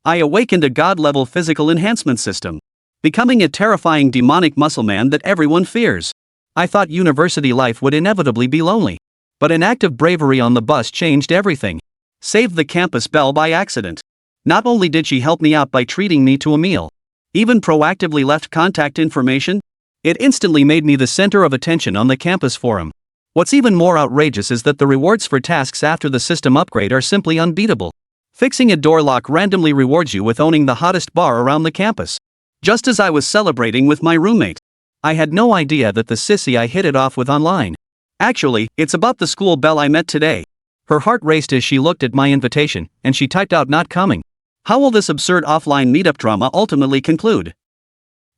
I awakened a god-level physical enhancement system, becoming a terrifying demonic muscle man that everyone fears. I thought university life would inevitably be lonely. But an act of bravery on the bus changed everything. Saved the campus Belle by accident. Not only did she help me out by treating me to a meal, even proactively left contact information, it instantly made me the center of attention on the campus forum. What's even more outrageous is that the rewards for tasks after the system upgrade are simply unbeatable. Fixing a door lock randomly rewards you with owning the hottest bar around the campus. Just as I was celebrating with my roommate, I had no idea that the sissy I hit it off with online. Actually, it's about the school Belle I met today. Her heart raced as she looked at my invitation, and she typed out "not coming." How will this absurd offline meetup drama ultimately conclude?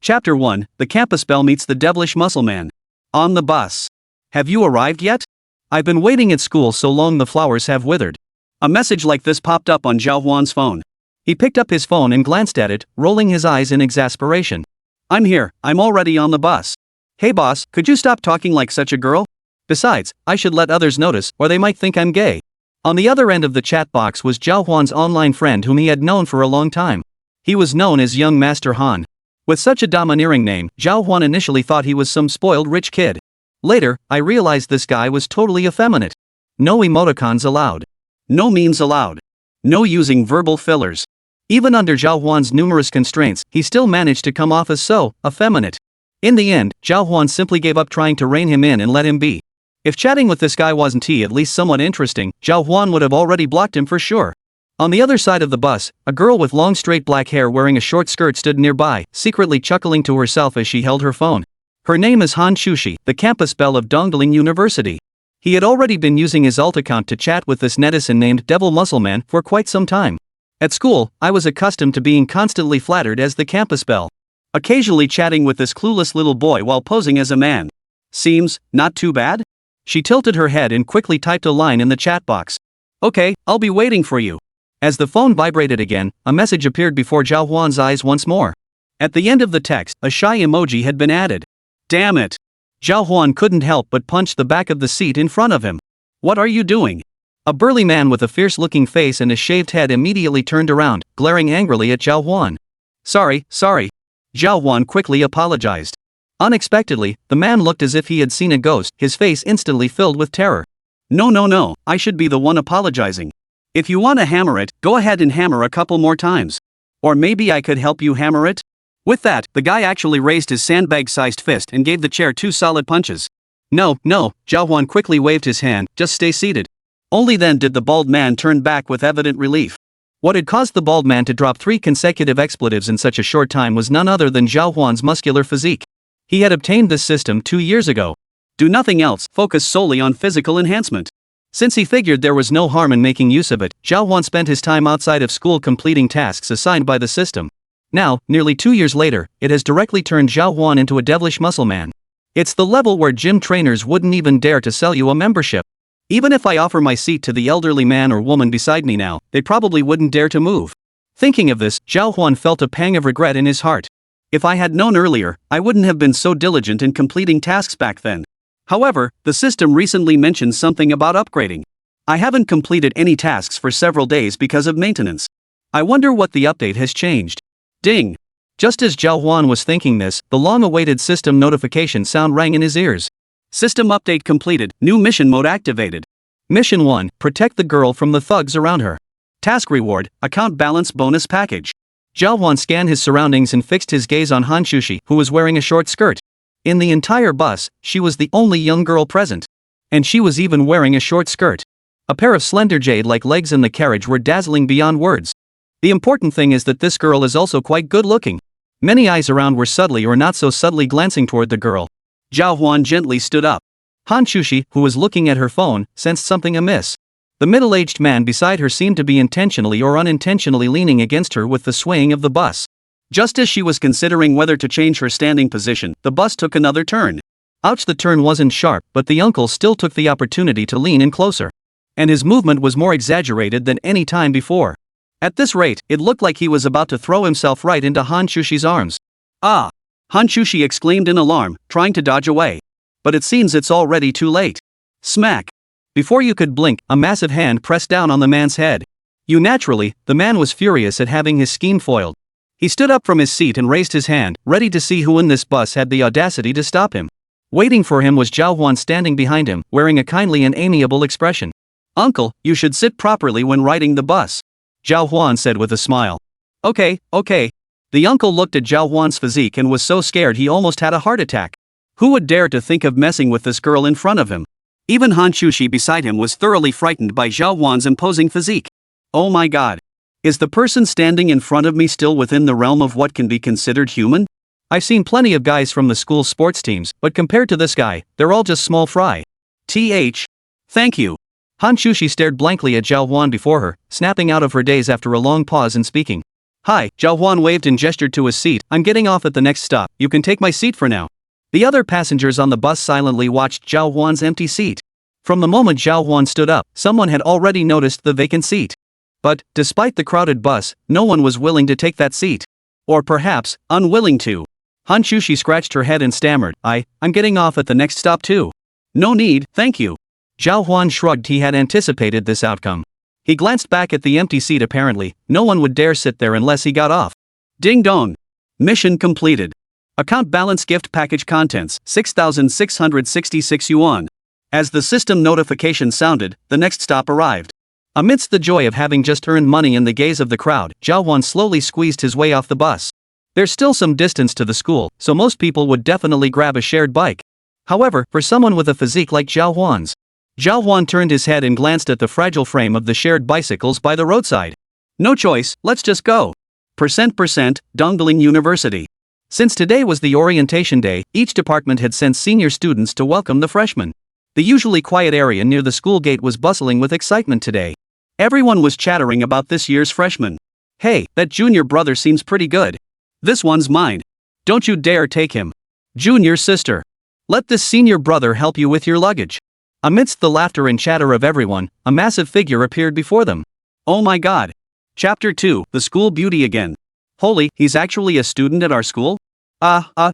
Chapter 1, The Campus Belle Meets the Devilish Muscle Man. On the bus. Have you arrived yet? I've been waiting at school so long the flowers have withered. A message like this popped up on Zhào Huān's phone. He picked up his phone and glanced at it, rolling his eyes in exasperation. I'm here, I'm already on the bus. Hey boss, could you stop talking like such a girl? Besides, I should let others notice, or they might think I'm gay. On the other end of the chat box was Zhào Huān's online friend whom he had known for a long time. He was known as Young Master Han. With such a domineering name, Zhào Huān initially thought he was some spoiled rich kid. Later, I realized this guy was totally effeminate. No emoticons allowed. No memes allowed. No using verbal fillers. Even under Zhào Huān's numerous constraints, he still managed to come off as so effeminate. In the end, Zhào Huān simply gave up trying to rein him in and let him be. If chatting with this guy wasn't at least somewhat interesting, Zhào Huān would have already blocked him for sure. On the other side of the bus, a girl with long straight black hair wearing a short skirt stood nearby, secretly chuckling to herself as she held her phone. Her name is Hán Chǔxī, the campus Belle of Dongdaeling University. He had already been using his alt account to chat with this netizen named Devil Muscleman for quite some time. At school, I was accustomed to being constantly flattered as the campus Belle, occasionally chatting with this clueless little boy while posing as a man. Seems not too bad? She tilted her head and quickly typed a line in the chat box. Okay, I'll be waiting for you. As the phone vibrated again, a message appeared before Zhào Huān's eyes once more. At the end of the text, a shy emoji had been added. Damn it! Zhào Huān couldn't help but punch the back of the seat in front of him. What are you doing? A burly man with a fierce-looking face and a shaved head immediately turned around, glaring angrily at Zhào Huān. Sorry. Zhào Huān quickly apologized. Unexpectedly, the man looked as if he had seen a ghost, his face instantly filled with terror. No, I should be the one apologizing. If you want to hammer it, go ahead and hammer a couple more times. Or maybe I could help you hammer it? With that, the guy actually raised his sandbag-sized fist and gave the chair 2 solid punches. No, Zhào Huān quickly waved his hand, just stay seated. Only then did the bald man turn back with evident relief. What had caused the bald man to drop 3 consecutive expletives in such a short time was none other than Zhào Huān's muscular physique. He had obtained this system 2 years ago. Do nothing else, focus solely on physical enhancement. Since he figured there was no harm in making use of it, Zhào Huān spent his time outside of school completing tasks assigned by the system. Now, nearly 2 years later, it has directly turned Zhào Huān into a devilish muscle man. It's the level where gym trainers wouldn't even dare to sell you a membership. Even if I offer my seat to the elderly man or woman beside me now, they probably wouldn't dare to move. Thinking of this, Zhào Huān felt a pang of regret in his heart. If I had known earlier, I wouldn't have been so diligent in completing tasks back then. However, the system recently mentioned something about upgrading. I haven't completed any tasks for several days because of maintenance. I wonder what the update has changed. Ding! Just as Zhào Huān was thinking this, the long-awaited system notification sound rang in his ears. System update completed, new mission mode activated. Mission 1, protect the girl from the thugs around her. Task reward, account balance bonus package. Zhào Huān scanned his surroundings and fixed his gaze on Hán Chǔxī, who was wearing a short skirt. In the entire bus, she was the only young girl present. And she was even wearing a short skirt. A pair of slender jade-like legs in the carriage were dazzling beyond words. The important thing is that this girl is also quite good-looking. Many eyes around were subtly or not so subtly glancing toward the girl. Zhào Huān gently stood up. Hán Chǔxī, who was looking at her phone, sensed something amiss. The middle-aged man beside her seemed to be intentionally or unintentionally leaning against her with the swaying of the bus. Just as she was considering whether to change her standing position, the bus took another turn. Ouch, the turn wasn't sharp, but the uncle still took the opportunity to lean in closer. And his movement was more exaggerated than any time before. At this rate, it looked like he was about to throw himself right into Hán Chǔxī's arms. Ah! Hán Chǔxī exclaimed in alarm, trying to dodge away. But it seems it's already too late. Smack! Before you could blink, a massive hand pressed down on the man's head. Naturally, the man was furious at having his scheme foiled. He stood up from his seat and raised his hand, ready to see who in this bus had the audacity to stop him. Waiting for him was Zhào Huān standing behind him, wearing a kindly and amiable expression. "Uncle, you should sit properly when riding the bus," Zhào Huān said with a smile. Okay. The uncle looked at Zhào Huān's physique and was so scared he almost had a heart attack. Who would dare to think of messing with this girl in front of him? Even Hán Chǔxī beside him was thoroughly frightened by Zhào Huān's imposing physique. Oh my god. Is the person standing in front of me still within the realm of what can be considered human? I've seen plenty of guys from the school sports teams, but compared to this guy, they're all just small fry. Thank you. Hán Chǔxī stared blankly at Zhào Huān before her, snapping out of her daze after a long pause in speaking. Hi, Zhào Huān waved and gestured to his seat. I'm getting off at the next stop, you can take my seat for now. The other passengers on the bus silently watched Zhào Huān's empty seat. From the moment Zhào Huān stood up, someone had already noticed the vacant seat. But, despite the crowded bus, no one was willing to take that seat. Or perhaps, unwilling to. Hán Chǔxī scratched her head and stammered, I'm getting off at the next stop too. No need, thank you. Zhào Huān shrugged. He had anticipated this outcome. He glanced back at the empty seat. Apparently, no one would dare sit there unless he got off. Ding dong. Mission completed. Account balance gift package contents, 6,666 yuan. As the system notification sounded, the next stop arrived. Amidst the joy of having just earned money in the gaze of the crowd, Zhào Huān slowly squeezed his way off the bus. There's still some distance to the school, so most people would definitely grab a shared bike. However, for someone with a physique like Zhào Huān's, Zhào Huān turned his head and glanced at the fragile frame of the shared bicycles by the roadside. No choice, let's just go. Dongling University. Since today was the orientation day, each department had sent senior students to welcome the freshmen. The usually quiet area near the school gate was bustling with excitement today. Everyone was chattering about this year's freshman. Hey, that junior brother seems pretty good. This one's mine. Don't you dare take him. Junior sister. Let this senior brother help you with your luggage. Amidst the laughter and chatter of everyone, a massive figure appeared before them. Oh my god. Chapter 2, The School Beauty Again. Holy, he's actually a student at our school?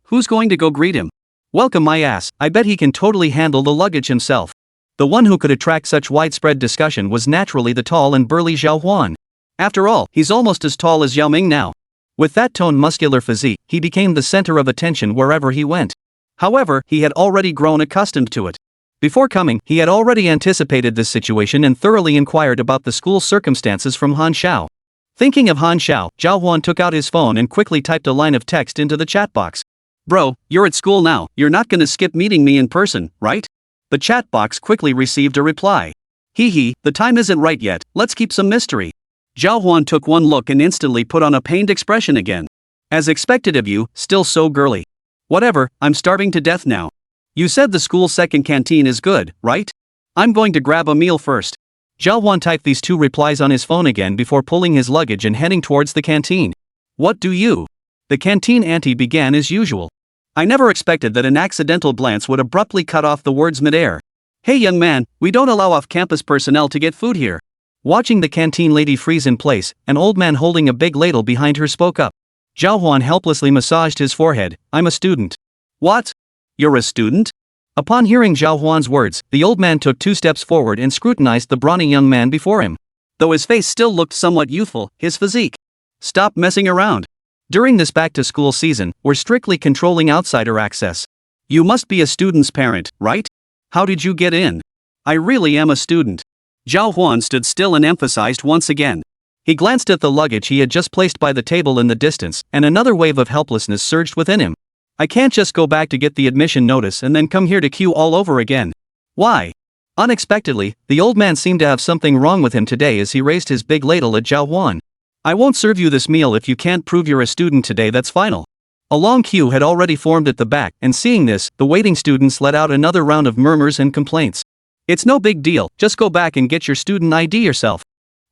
Who's going to go greet him? Welcome my ass, I bet he can totally handle the luggage himself. The one who could attract such widespread discussion was naturally the tall and burly Zhào Huān. After all, he's almost as tall as Yao Ming now. With that toned muscular physique, he became the center of attention wherever he went. However, he had already grown accustomed to it. Before coming, he had already anticipated this situation and thoroughly inquired about the school circumstances from Hán Shào. Thinking of Hán Shào, Zhào Huān took out his phone and quickly typed a line of text into the chat box. Bro, you're at school now, you're not gonna skip meeting me in person, right? The chat box quickly received a reply. Hee, the time isn't right yet, let's keep some mystery. Zhào Huān took one look and instantly put on a pained expression again. As expected of you, still so girly. Whatever, I'm starving to death now. You said the school's second canteen is good, right? I'm going to grab a meal first. Zhào Huān typed these two replies on his phone again before pulling his luggage and heading towards the canteen. What do you? The canteen auntie began as usual. I never expected that an accidental glance would abruptly cut off the words midair. Hey young man, we don't allow off-campus personnel to get food here. Watching the canteen lady freeze in place, an old man holding a big ladle behind her spoke up. Zhào Huān helplessly massaged his forehead. I'm a student. What? You're a student? Upon hearing Zhào Huān's words, the old man took 2 steps forward and scrutinized the brawny young man before him. Though his face still looked somewhat youthful, his physique. Stop messing around. During this back-to-school season, we're strictly controlling outsider access. You must be a student's parent, right? How did you get in? I really am a student. Zhào Huān stood still and emphasized once again. He glanced at the luggage he had just placed by the table in the distance, and another wave of helplessness surged within him. I can't just go back to get the admission notice and then come here to queue all over again. Why? Unexpectedly, the old man seemed to have something wrong with him today as he raised his big ladle at Zhào Huān. I won't serve you this meal if you can't prove you're a student today, that's final. A long queue had already formed at the back, and seeing this, the waiting students let out another round of murmurs and complaints. It's no big deal, just go back and get your student ID yourself.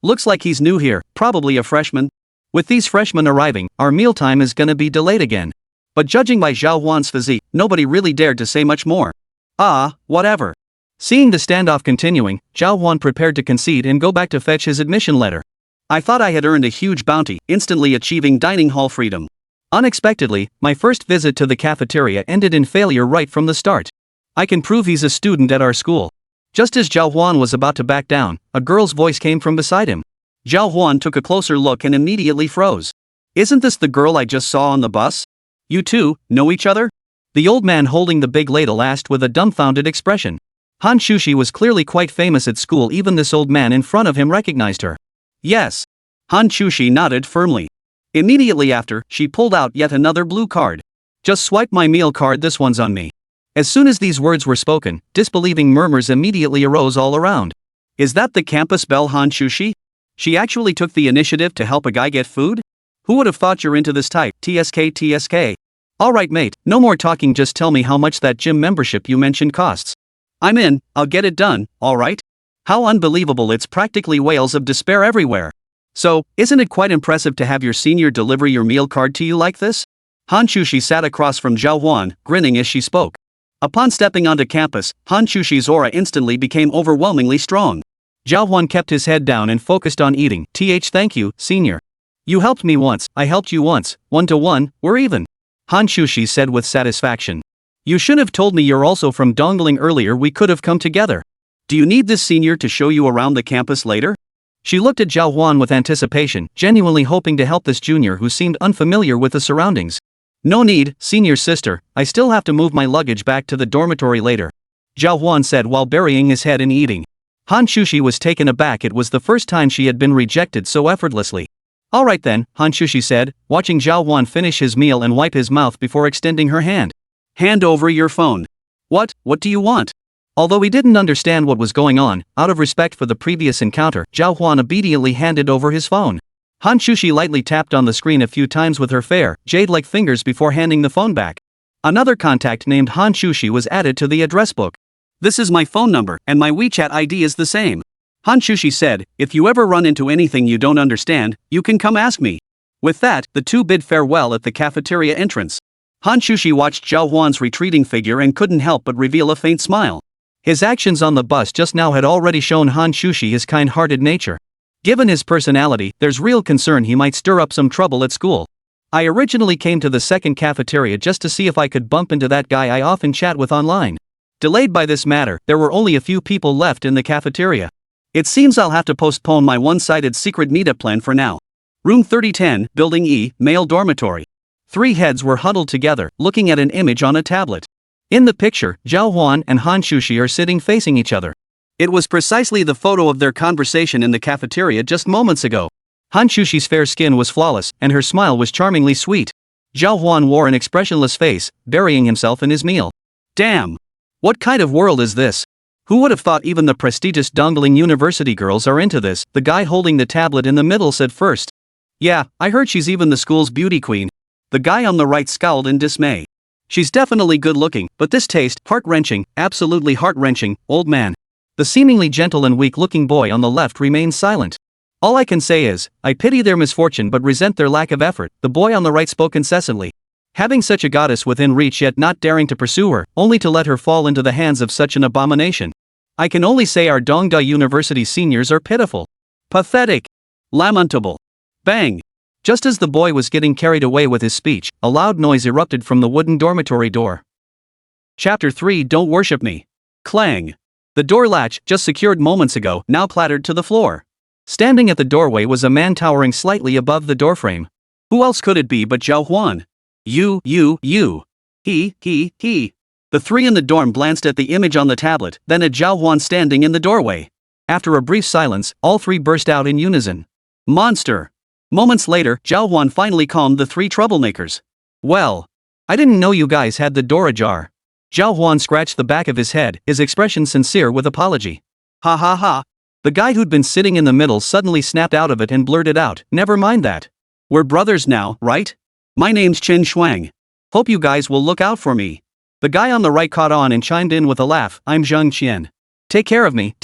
Looks like he's new here, probably a freshman. With these freshmen arriving, our mealtime is gonna be delayed again. But judging by Zhào Huān's physique, nobody really dared to say much more. Whatever. Seeing the standoff continuing, Zhào Huān prepared to concede and go back to fetch his admission letter. I thought I had earned a huge bounty, instantly achieving dining hall freedom. Unexpectedly, my first visit to the cafeteria ended in failure right from the start. I can prove he's a student at our school. Just as Zhào Huān was about to back down, a girl's voice came from beside him. Zhào Huān took a closer look and immediately froze. Isn't this the girl I just saw on the bus? You two know each other? The old man holding the big ladle asked with a dumbfounded expression. Hán Chǔxī was clearly quite famous at school. Even this old man in front of him recognized her. Yes. Hán Chǔxī nodded firmly. Immediately after, she pulled out yet another blue card. Just swipe my meal card, this one's on me. As soon as these words were spoken, disbelieving murmurs immediately arose all around. Is that the campus belle Hán Chǔxī? She actually took the initiative to help a guy get food? Who would have thought you're into this type? TSK. Alright mate, no more talking, just tell me how much that gym membership you mentioned costs. I'm in, I'll get it done, alright? How unbelievable, it's practically whales of despair everywhere. So, isn't it quite impressive to have your senior deliver your meal card to you like this? Hán Chǔxī sat across from Zhào Huān, grinning as she spoke. Upon stepping onto campus, Hán Chǔxī's aura instantly became overwhelmingly strong. Zhào Huān kept his head down and focused on eating. Thank you, senior. You helped me once, I helped you once, 1-to-1, we're even. Hán Chǔxī said with satisfaction. You should have told me you're also from Dongling earlier, we could have come together. Do you need this senior to show you around the campus later? She looked at Zhào Huān with anticipation, genuinely hoping to help this junior who seemed unfamiliar with the surroundings. No need, senior sister, I still have to move my luggage back to the dormitory later. Zhào Huān said while burying his head in eating. Hán Chǔxī was taken aback. It was the first time she had been rejected so effortlessly. Alright then, Hán Chǔxī said, watching Zhào Huān finish his meal and wipe his mouth before extending her hand. Hand over your phone. What do you want? Although he didn't understand what was going on, out of respect for the previous encounter, Zhào Huān obediently handed over his phone. Hán Chǔxī lightly tapped on the screen a few times with her fair, jade-like fingers before handing the phone back. Another contact named Hán Chǔxī was added to the address book. This is my phone number, and my WeChat ID is the same. Hán Chǔxī said, if you ever run into anything you don't understand, you can come ask me. With that, the two bid farewell at the cafeteria entrance. Hán Chǔxī watched Zhào Huān's retreating figure and couldn't help but reveal a faint smile. His actions on the bus just now had already shown Hán Chǔxī his kind-hearted nature. Given his personality, there's real concern he might stir up some trouble at school. I originally came to the second cafeteria just to see if I could bump into that guy I often chat with online. Delayed by this matter, there were only a few people left in the cafeteria. It seems I'll have to postpone my one-sided secret meetup plan for now. Room 3010, Building E, male dormitory. Three heads were huddled together, looking at an image on a tablet. In the picture, Zhào Huān and Hán Chǔxī are sitting facing each other. It was precisely the photo of their conversation in the cafeteria just moments ago. Hán Chǔxī's fair skin was flawless, and her smile was charmingly sweet. Zhào Huān wore an expressionless face, burying himself in his meal. Damn! What kind of world is this? Who would have thought even the prestigious Dongling University girls are into this? The guy holding the tablet in the middle said first. Yeah, I heard she's even the school's beauty queen. The guy on the right scowled in dismay. She's definitely good looking, but this taste, heart-wrenching, absolutely heart-wrenching, old man. The seemingly gentle and weak-looking boy on the left remained silent. All I can say is, I pity their misfortune but resent their lack of effort, the boy on the right spoke incessantly. Having such a goddess within reach yet not daring to pursue her, only to let her fall into the hands of such an abomination. I can only say our Dongda University seniors are pitiful. Pathetic. Lamentable. Bang! Just as the boy was getting carried away with his speech, a loud noise erupted from the wooden dormitory door. Chapter 3 Don't Worship Me. Clang. The door latch, just secured moments ago, now clattered to the floor. Standing at the doorway was a man towering slightly above the doorframe. Who else could it be but Zhào Huān? You. He. The three in the dorm glanced at the image on the tablet, then at Zhào Huān standing in the doorway. After a brief silence, all three burst out in unison. Monster! Moments later, Zhào Huān finally calmed the three troublemakers. Well, I didn't know you guys had the door ajar. Zhào Huān scratched the back of his head, his expression sincere with apology. Ha ha ha. The guy who'd been sitting in the middle suddenly snapped out of it and blurted out, never mind that. We're brothers now, right? My name's Chen Shuang. Hope you guys will look out for me. The guy on the right caught on and chimed in with a laugh, I'm Zheng Qian. Take care of me.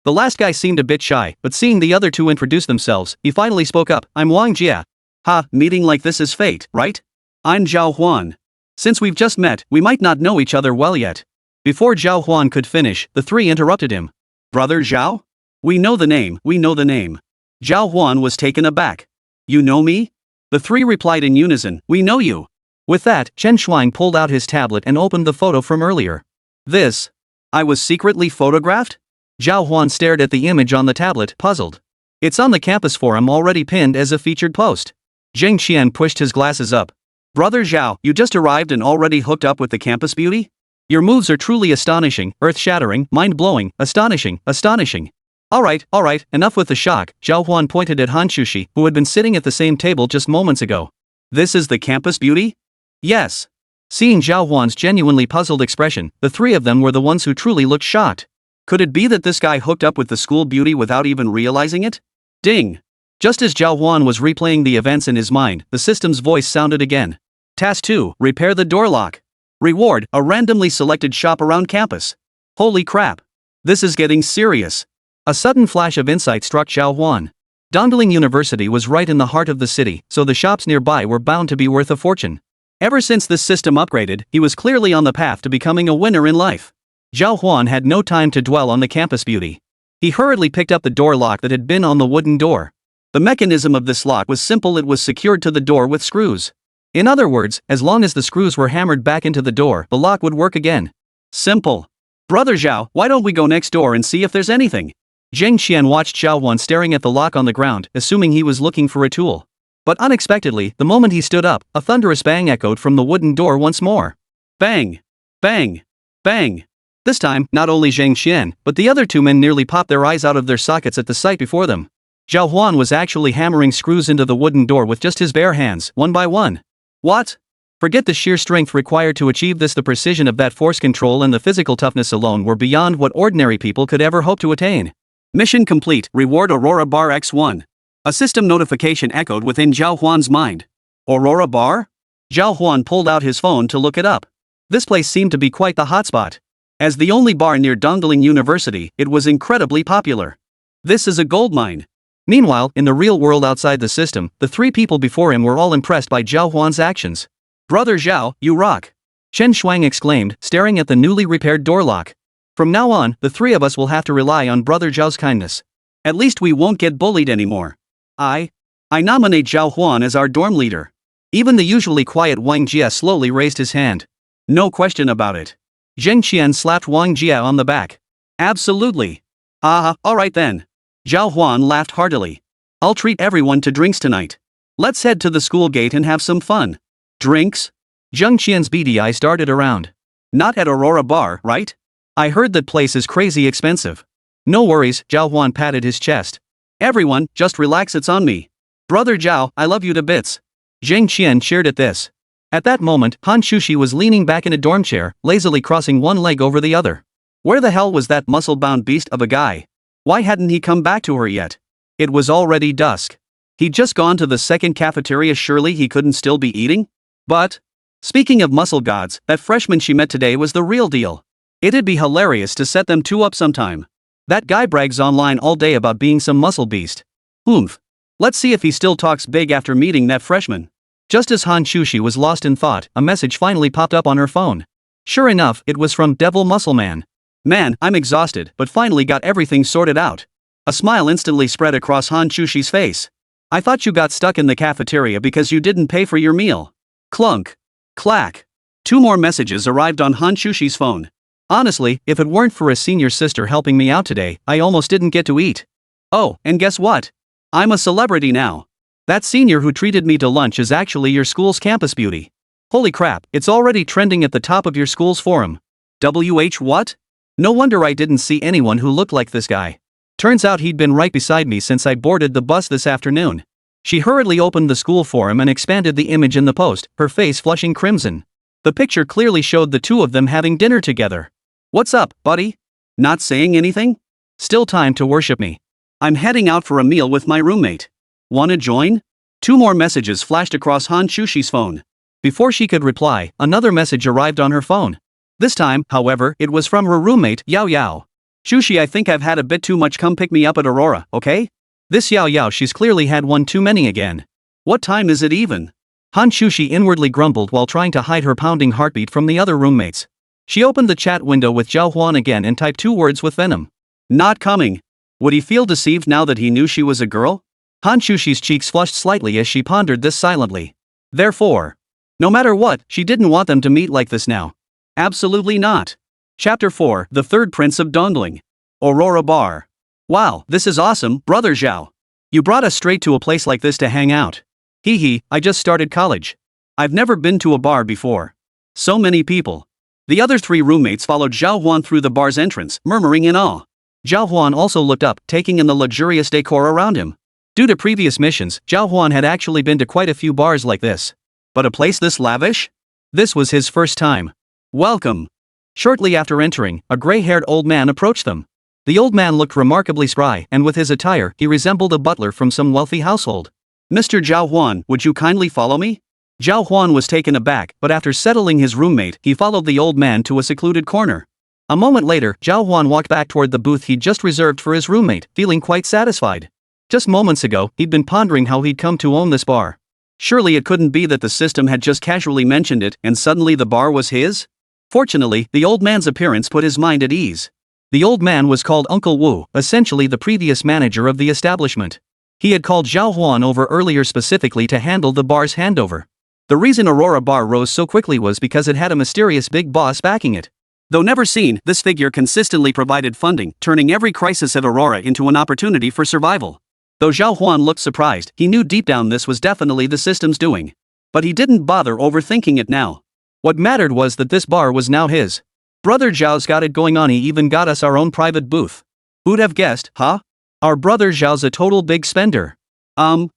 The last guy seemed a bit shy, but seeing the other two introduce themselves, he finally spoke up, I'm Wang Jia. Ha, meeting like this is fate, right? I'm Zhào Huān. Since we've just met, we might not know each other well yet. Before Zhào Huān could finish, the three interrupted him. Brother Zhao? We know the name. Zhào Huān was taken aback. You know me? The three replied in unison, we know you. With that, Chen Shuang pulled out his tablet and opened the photo from earlier. This? I was secretly photographed? Zhào Huān stared at the image on the tablet, puzzled. It's on the campus forum already pinned as a featured post. Zheng Qian pushed his glasses up. Brother Zhao, you just arrived and already hooked up with the campus beauty? Your moves are truly astonishing, earth-shattering, mind-blowing, astonishing, astonishing. Alright, enough with the shock. Zhào Huān pointed at Hán Chǔxī, who had been sitting at the same table just moments ago. This is the campus beauty? Yes. Seeing Zhào Huān's genuinely puzzled expression, the three of them were the ones who truly looked shocked. Could it be that this guy hooked up with the school beauty without even realizing it? Ding! Just as Zhào Huān was replaying the events in his mind, the system's voice sounded again. Task 2, repair the door lock. Reward, a randomly selected shop around campus. Holy crap. This is getting serious. A sudden flash of insight struck Zhào Huān. Dongling University was right in the heart of the city, so the shops nearby were bound to be worth a fortune. Ever since this system upgraded, he was clearly on the path to becoming a winner in life. Zhào Huān had no time to dwell on the campus beauty. He hurriedly picked up the door lock that had been on the wooden door. The mechanism of this lock was simple. It was secured to the door with screws. In other words, as long as the screws were hammered back into the door, the lock would work again. Simple. Brother Zhao, why don't we go next door and see if there's anything? Zheng Qian watched Zhào Huān staring at the lock on the ground, assuming he was looking for a tool. But unexpectedly, the moment he stood up, a thunderous bang echoed from the wooden door once more. Bang! Bang! Bang! This time, not only Zheng Qian, but the other two men nearly popped their eyes out of their sockets at the sight before them. Zhào Huān was actually hammering screws into the wooden door with just his bare hands, one by one. What? Forget the sheer strength required to achieve this. The precision of that force control and the physical toughness alone were beyond what ordinary people could ever hope to attain. Mission complete. Reward Aurora Bar X1. A system notification echoed within Zhào Huān's mind. Aurora Bar? Zhào Huān pulled out his phone to look it up. This place seemed to be quite the hotspot. As the only bar near Dongling University, it was incredibly popular. This is a goldmine. Meanwhile, in the real world outside the system, the three people before him were all impressed by Zhào Huān's actions. Brother Zhao, you rock! Chen Shuang exclaimed, staring at the newly repaired door lock. From now on, the three of us will have to rely on Brother Zhao's kindness. At least we won't get bullied anymore. I nominate Zhào Huān as our dorm leader. Even the usually quiet Wang Jia slowly raised his hand. No question about it. Zheng Qian slapped Wang Jia on the back. Absolutely. Alright then. Zhào Huān laughed heartily. I'll treat everyone to drinks tonight. Let's head to the school gate and have some fun. Drinks? Zheng Qian's beady eyes darted around. Not at Aurora Bar, right? I heard that place is crazy expensive. No worries, Zhào Huān patted his chest. Everyone, just relax, it's on me. Brother Zhao, I love you to bits. Zheng Qian cheered at this. At that moment, Hán Chǔxī was leaning back in a dorm chair, lazily crossing one leg over the other. Where the hell was that muscle-bound beast of a guy? Why hadn't he come back to her yet? It was already dusk. He'd just gone to the second cafeteria, surely he couldn't still be eating? But, speaking of muscle gods, that freshman she met today was the real deal. It'd be hilarious to set them two up sometime. That guy brags online all day about being some muscle beast. Oomph. Let's see if he still talks big after meeting that freshman. Just as Hán Chǔxī was lost in thought, a message finally popped up on her phone. Sure enough, it was from Devil Muscle Man. Man, I'm exhausted, but finally got everything sorted out. A smile instantly spread across Hán Chǔxī's face. I thought you got stuck in the cafeteria because you didn't pay for your meal. Clunk. Clack. 2 more messages arrived on Hán Chǔxī's phone. Honestly, if it weren't for a senior sister helping me out today, I almost didn't get to eat. Oh, and guess what? I'm a celebrity now. That senior who treated me to lunch is actually your school's campus beauty. Holy crap, it's already trending at the top of your school's forum. What? No wonder I didn't see anyone who looked like this guy. Turns out he'd been right beside me since I boarded the bus this afternoon. She hurriedly opened the school forum and expanded the image in the post, her face flushing crimson. The picture clearly showed the two of them having dinner together. What's up, buddy? Not saying anything? Still time to worship me. I'm heading out for a meal with my roommate. Wanna join? 2 more messages flashed across Hán Chǔxī's phone. Before she could reply, another message arrived on her phone. This time, however, it was from her roommate, Yao Yao. Chǔxī, I think I've had a bit too much, come pick me up at Aurora, okay? This Yao Yao, she's clearly had one too many again. What time is it even? Hán Chǔxī inwardly grumbled while trying to hide her pounding heartbeat from the other roommates. She opened the chat window with Zhào Huān again and typed 2 words with venom. Not coming. Would he feel deceived now that he knew she was a girl? Hán Chǔxī's cheeks flushed slightly as she pondered this silently. Therefore, no matter what, she didn't want them to meet like this now. Absolutely not. Chapter 4, The Third Prince of Dongling. Aurora Bar. Wow, this is awesome, Brother Zhao. You brought us straight to a place like this to hang out. Hee hee, I just started college. I've never been to a bar before. So many people. The other three roommates followed Zhào Huān through the bar's entrance, murmuring in awe. Zhào Huān also looked up, taking in the luxurious decor around him. Due to previous missions, Zhào Huān had actually been to quite a few bars like this. But a place this lavish? This was his first time. Welcome. Shortly after entering, a gray-haired old man approached them. The old man looked remarkably spry, and with his attire, he resembled a butler from some wealthy household. Mr. Zhào Huān, would you kindly follow me? Zhào Huān was taken aback, but after settling his roommate, he followed the old man to a secluded corner. A moment later, Zhào Huān walked back toward the booth he'd just reserved for his roommate, feeling quite satisfied. Just moments ago, he'd been pondering how he'd come to own this bar. Surely it couldn't be that the system had just casually mentioned it and suddenly the bar was his? Fortunately, the old man's appearance put his mind at ease. The old man was called Uncle Wu, essentially the previous manager of the establishment. He had called Zhào Huān over earlier specifically to handle the bar's handover. The reason Aurora Bar rose so quickly was because it had a mysterious big boss backing it. Though never seen, this figure consistently provided funding, turning every crisis at Aurora into an opportunity for survival. Though Zhào Huān looked surprised, he knew deep down this was definitely the system's doing. But he didn't bother overthinking it now. What mattered was that this bar was now his. Brother Zhao's got it going on, he even got us our own private booth. Who'd have guessed, huh? Our brother Zhao's a total big spender. I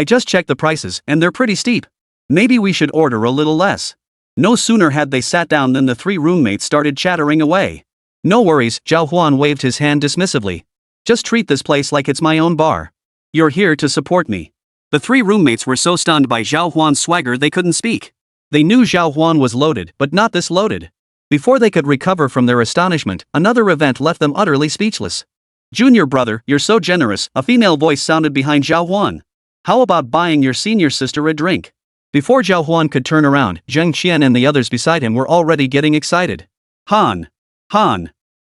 just checked the prices, and they're pretty steep. Maybe we should order a little less. No sooner had they sat down than the three roommates started chattering away. No worries, Zhào Huān waved his hand dismissively. Just treat this place like it's my own bar. You're here to support me. The three roommates were so stunned by Zhào Huān's swagger they couldn't speak. They knew Zhào Huān was loaded, but not this loaded. Before they could recover from their astonishment, another event left them utterly speechless. Junior brother, you're so generous, a female voice sounded behind Zhào Huān. How about buying your senior sister a drink? Before Zhào Huān could turn around, Zheng Qian and the others beside him were already getting excited. Han.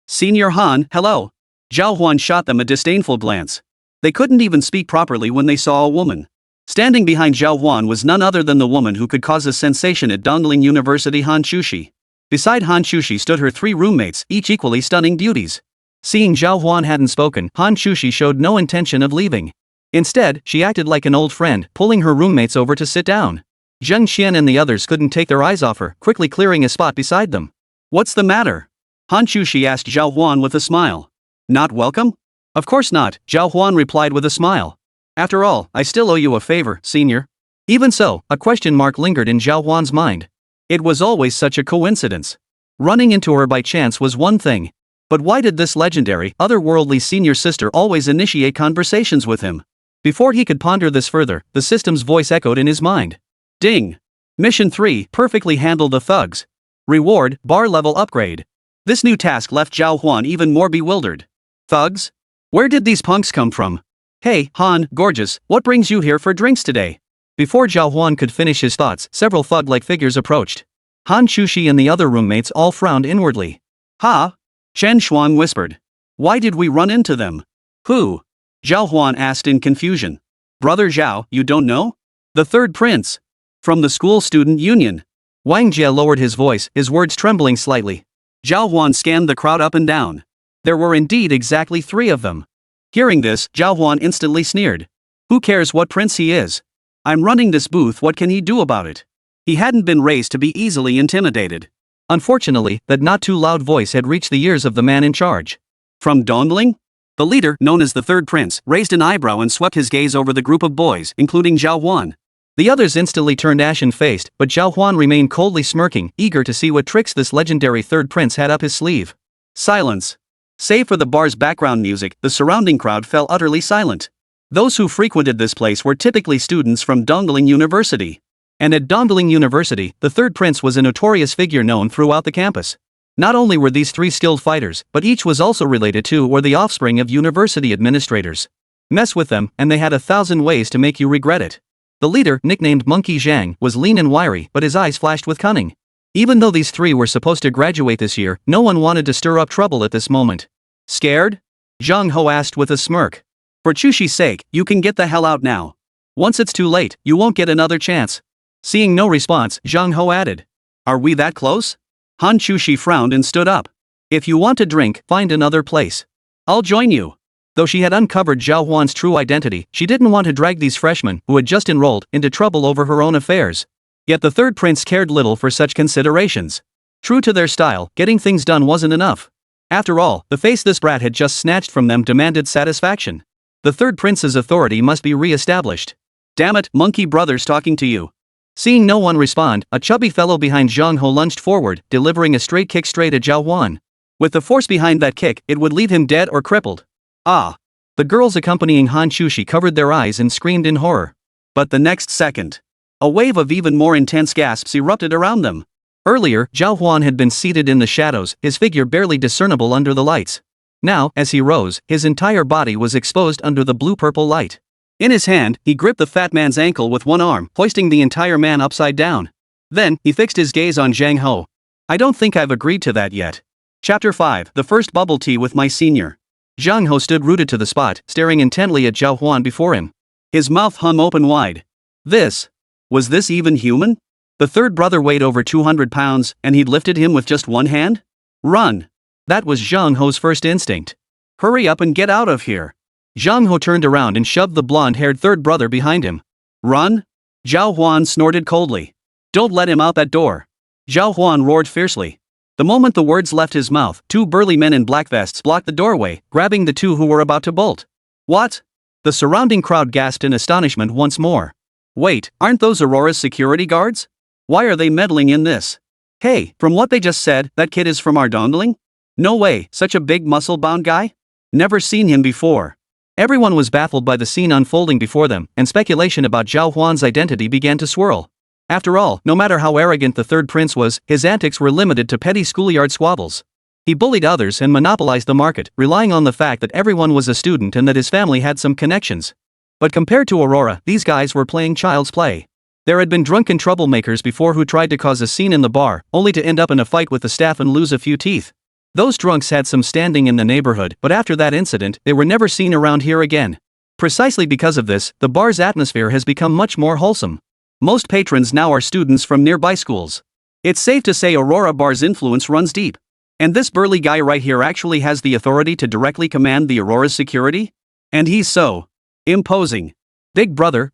Senior Han, hello. Zhào Huān shot them a disdainful glance. They couldn't even speak properly when they saw a woman. Standing behind Zhào Huān was none other than the woman who could cause a sensation at Dongling University, Hán Chǔxī. Beside Hán Chǔxī stood her three roommates, each equally stunning beauties. Seeing Zhào Huān hadn't spoken, Hán Chǔxī showed no intention of leaving. Instead, she acted like an old friend, pulling her roommates over to sit down. Zheng Qian and the others couldn't take their eyes off her, quickly clearing a spot beside them. What's the matter? Hán Chǔxī asked Zhào Huān with a smile. Not welcome? Of course not, Zhào Huān replied with a smile. After all, I still owe you a favor, senior. Even so, a question mark lingered in Zhào Huān's mind. It was always such a coincidence. Running into her by chance was one thing. But why did this legendary, otherworldly senior sister always initiate conversations with him? Before he could ponder this further, the system's voice echoed in his mind. Ding! Mission 3, perfectly handle the thugs. Reward, bar level upgrade. This new task left Zhào Huān even more bewildered. Thugs? Where did these punks come from? Hey, Han, gorgeous, what brings you here for drinks today? Before Zhào Huān could finish his thoughts, several thug-like figures approached. Hán Chǔxī and the other roommates all frowned inwardly. Ha! Chen Shuang whispered. Why did we run into them? Who? Zhào Huān asked in confusion. Brother Zhao, you don't know? The third prince. From the school student union. Wang Jie lowered his voice, his words trembling slightly. Zhào Huān scanned the crowd up and down. There were indeed exactly 3 of them. Hearing this, Zhào Huān instantly sneered. Who cares what prince he is? I'm running this booth, what can he do about it? He hadn't been raised to be easily intimidated. Unfortunately, that not too loud voice had reached the ears of the man in charge. From Dongling? The leader, known as the third prince, raised an eyebrow and swept his gaze over the group of boys, including Zhào Huān. The others instantly turned ashen-faced, but Zhào Huān remained coldly smirking, eager to see what tricks this legendary third prince had up his sleeve. Silence. Save for the bar's background music, the surrounding crowd fell utterly silent. Those who frequented this place were typically students from Dongling University. And at Dongling University, the third prince was a notorious figure known throughout the campus. Not only were these 3 skilled fighters, but each was also related to or the offspring of university administrators. Mess with them, and they had 1,000 ways to make you regret it. The leader, nicknamed Monkey Zhang, was lean and wiry, but his eyes flashed with cunning. Even though these 3 were supposed to graduate this year, no one wanted to stir up trouble at this moment. Scared? Zhang Ho asked with a smirk. For Chūxi's sake, you can get the hell out now. Once it's too late, you won't get another chance. Seeing no response, Zhang Ho added. Are we that close? Hán Chǔxī frowned and stood up. If you want to drink, find another place. I'll join you. Though she had uncovered Zhào Huān's true identity, she didn't want to drag these freshmen, who had just enrolled, into trouble over her own affairs. Yet the third prince cared little for such considerations. True to their style, getting things done wasn't enough. After all, the face this brat had just snatched from them demanded satisfaction. The third prince's authority must be re-established. Damn it, monkey brother's talking to you. Seeing no one respond, a chubby fellow behind Zhang Ho lunged forward, delivering a straight kick straight at Zhào Huān. With the force behind that kick, it would leave him dead or crippled. Ah! The girls accompanying Hán Chǔxī covered their eyes and screamed in horror. But the next second, a wave of even more intense gasps erupted around them. Earlier, Zhào Huān had been seated in the shadows, his figure barely discernible under the lights. Now, as he rose, his entire body was exposed under the blue-purple light. In his hand, he gripped the fat man's ankle with one arm, hoisting the entire man upside down. Then, he fixed his gaze on Zhang Ho. I don't think I've agreed to that yet. Chapter 5, The First Bubble Tea with My Senior. Zhang Ho stood rooted to the spot, staring intently at Zhào Huān before him. His mouth hung open wide. Was this even human? The third brother weighed over 200 pounds, and he'd lifted him with just one hand? Run! That was Zhang Ho's first instinct. Hurry up and get out of here. Zhang Ho turned around and shoved the blonde-haired third brother behind him. Run? Zhào Huān snorted coldly. Don't let him out that door. Zhào Huān roared fiercely. The moment the words left his mouth, two burly men in black vests blocked the doorway, grabbing the two who were about to bolt. What? The surrounding crowd gasped in astonishment once more. Wait, aren't those Aurora's security guards? Why are they meddling in this? Hey, from what they just said, that kid is from our dongling? No way, such a big muscle-bound guy? Never seen him before. Everyone was baffled by the scene unfolding before them, and speculation about Zhào Huān's identity began to swirl. After all, no matter how arrogant the third prince was, his antics were limited to petty schoolyard squabbles. He bullied others and monopolized the market, relying on the fact that everyone was a student and that his family had some connections. But compared to Aurora, these guys were playing child's play. There had been drunken troublemakers before who tried to cause a scene in the bar, only to end up in a fight with the staff and lose a few teeth. Those drunks had some standing in the neighborhood, but after that incident, they were never seen around here again. Precisely because of this, the bar's atmosphere has become much more wholesome. Most patrons now are students from nearby schools. It's safe to say Aurora Bar's influence runs deep. And this burly guy right here actually has the authority to directly command the Aurora's security? And he's so imposing. Big brother,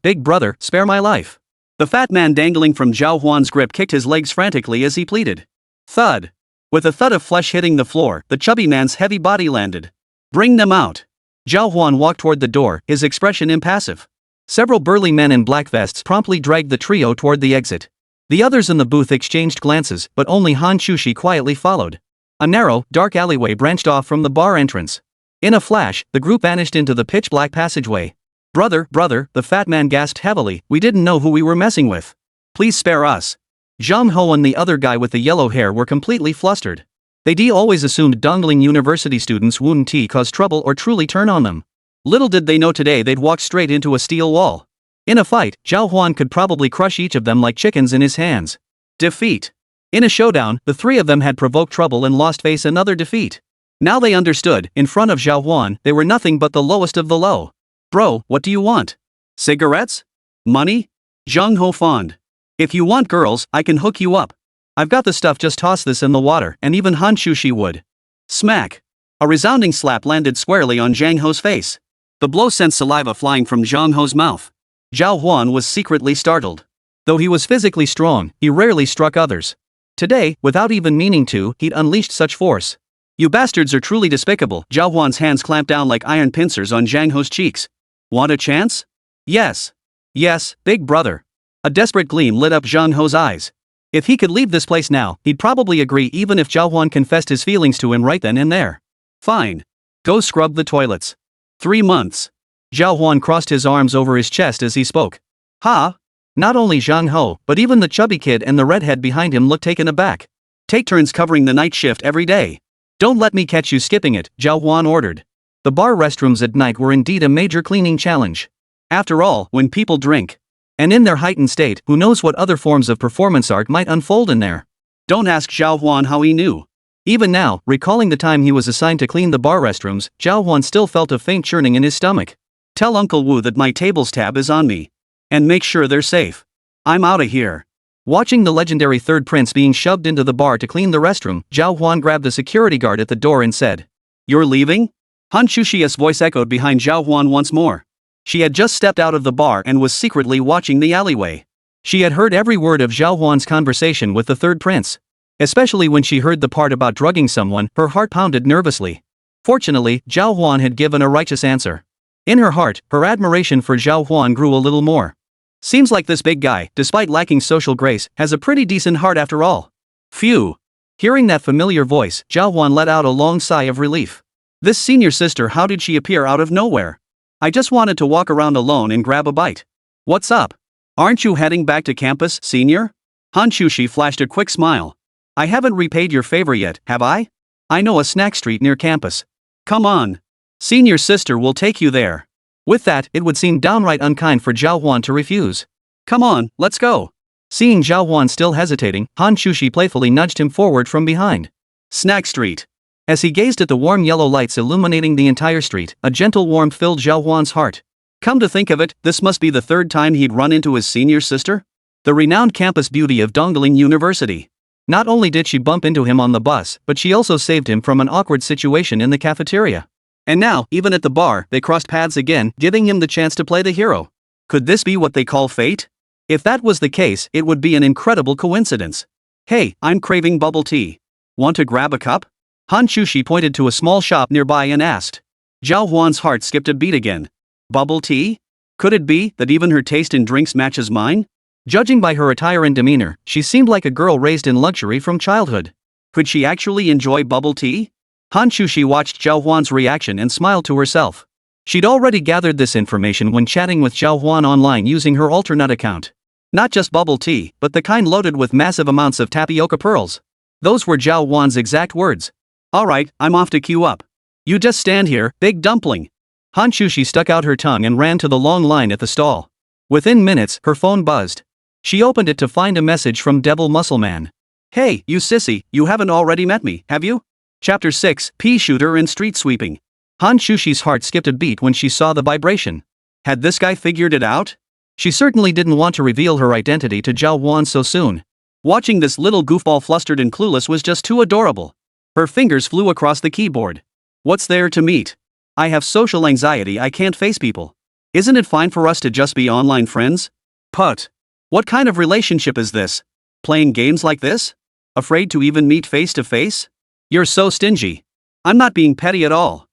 spare my life. The fat man dangling from Zhào Huān's grip kicked his legs frantically as he pleaded. Thud. With a thud of flesh hitting the floor, the chubby man's heavy body landed. Bring them out. Zhào Huān walked toward the door, his expression impassive. Several burly men in black vests promptly dragged the trio toward the exit. The others in the booth exchanged glances, but only Hán Chǔxī quietly followed. A narrow, dark alleyway branched off from the bar entrance. In a flash, the group vanished into the pitch-black passageway. Brother, the fat man gasped heavily, we didn't know who we were messing with. Please spare us. Zhang Ho and the other guy with the yellow hair were completely flustered. They always assumed dongling university students wouldn't cause trouble or truly turn on them. Little did they know today they'd walk straight into a steel wall. In a fight, Zhào Huān could probably crush each of them like chickens in his hands. Defeat. In a showdown, the three of them had provoked trouble and lost face another defeat. Now they understood, in front of Zhào Huān, they were nothing but the lowest of the low. Bro, what do you want? Cigarettes? Money? Zhang Ho fawned. If you want girls, I can hook you up. I've got the stuff, just toss this in the water, and even Hán Chǔxī would. Smack. A resounding slap landed squarely on Zhang Ho's face. The blow sent saliva flying from Zhang Ho's mouth. Zhào Huān was secretly startled. Though he was physically strong, he rarely struck others. Today, without even meaning to, he'd unleashed such force. You bastards are truly despicable. Zhào Huān's hands clamped down like iron pincers on Zhang Ho's cheeks. Want a chance? Yes. Yes, big brother. A desperate gleam lit up Zhang Ho's eyes. If he could leave this place now, he'd probably agree even if Zhào Huān confessed his feelings to him right then and there. Fine. Go scrub the toilets. 3 months. Zhào Huān crossed his arms over his chest as he spoke. Ha! Not only Zhang Ho, but even the chubby kid and the redhead behind him looked taken aback. Take turns covering the night shift every day. Don't let me catch you skipping it, Zhào Huān ordered. The bar restrooms at night were indeed a major cleaning challenge. After all, when people drink, and in their heightened state, who knows what other forms of performance art might unfold in there? Don't ask Zhào Huān how he knew. Even now, recalling the time he was assigned to clean the bar restrooms, Zhào Huān still felt a faint churning in his stomach. Tell Uncle Wu that my tables tab is on me. And make sure they're safe. I'm outta here. Watching the legendary third prince being shoved into the bar to clean the restroom, Zhào Huān grabbed the security guard at the door and said, You're leaving? Hán Chǔxī's voice echoed behind Zhào Huān once more. She had just stepped out of the bar and was secretly watching the alleyway. She had heard every word of Zhào Huān's conversation with the third prince. Especially when she heard the part about drugging someone, her heart pounded nervously. Fortunately, Zhào Huān had given a righteous answer. In her heart, her admiration for Zhào Huān grew a little more. Seems like this big guy, despite lacking social grace, has a pretty decent heart after all. Phew. Hearing that familiar voice, Zhào Huān let out a long sigh of relief. This senior sister, how did she appear out of nowhere? I just wanted to walk around alone and grab a bite. What's up? Aren't you heading back to campus, senior? Hán Chǔxī flashed a quick smile. I haven't repaid your favor yet, have I? I know a snack street near campus. Come on. Senior sister will take you there. With that, it would seem downright unkind for Zhào Huān to refuse. Come on, let's go. Seeing Zhào Huān still hesitating, Hán Chǔxī playfully nudged him forward from behind. Snack street. As he gazed at the warm yellow lights illuminating the entire street, a gentle warmth filled Zhào Huān's heart. Come to think of it, this must be the third time he'd run into his senior sister? The renowned campus beauty of Dongling University. Not only did she bump into him on the bus, but she also saved him from an awkward situation in the cafeteria. And now, even at the bar, they crossed paths again, giving him the chance to play the hero. Could this be what they call fate? If that was the case, it would be an incredible coincidence. Hey, I'm craving bubble tea. Want to grab a cup? Hán Chǔxī pointed to a small shop nearby and asked. Zhào Huān's heart skipped a beat again. Bubble tea? Could it be that even her taste in drinks matches mine? Judging by her attire and demeanor, she seemed like a girl raised in luxury from childhood. Could she actually enjoy bubble tea? Hán Chǔxī watched Zhào Huān's reaction and smiled to herself. She'd already gathered this information when chatting with Zhào Huān online using her alternate account. Not just bubble tea, but the kind loaded with massive amounts of tapioca pearls. Those were Zhào Huān's exact words. Alright, I'm off to queue up. You just stand here, big dumpling. Hán Chǔxī stuck out her tongue and ran to the long line at the stall. Within minutes, her phone buzzed. She opened it to find a message from Devil Muscleman. Hey, you sissy, you haven't already met me, have you? Chapter 6, Pea Shooter and Street Sweeping. Hán Chǔxī's heart skipped a beat when she saw the vibration. Had this guy figured it out? She certainly didn't want to reveal her identity to Zhào Huān so soon. Watching this little goofball flustered and clueless was just too adorable. Her fingers flew across the keyboard. What's there to meet? I have social anxiety, I can't face people. Isn't it fine for us to just be online friends? Put. What kind of relationship is this? Playing games like this? Afraid to even meet face to face? You're so stingy. I'm not being petty at all.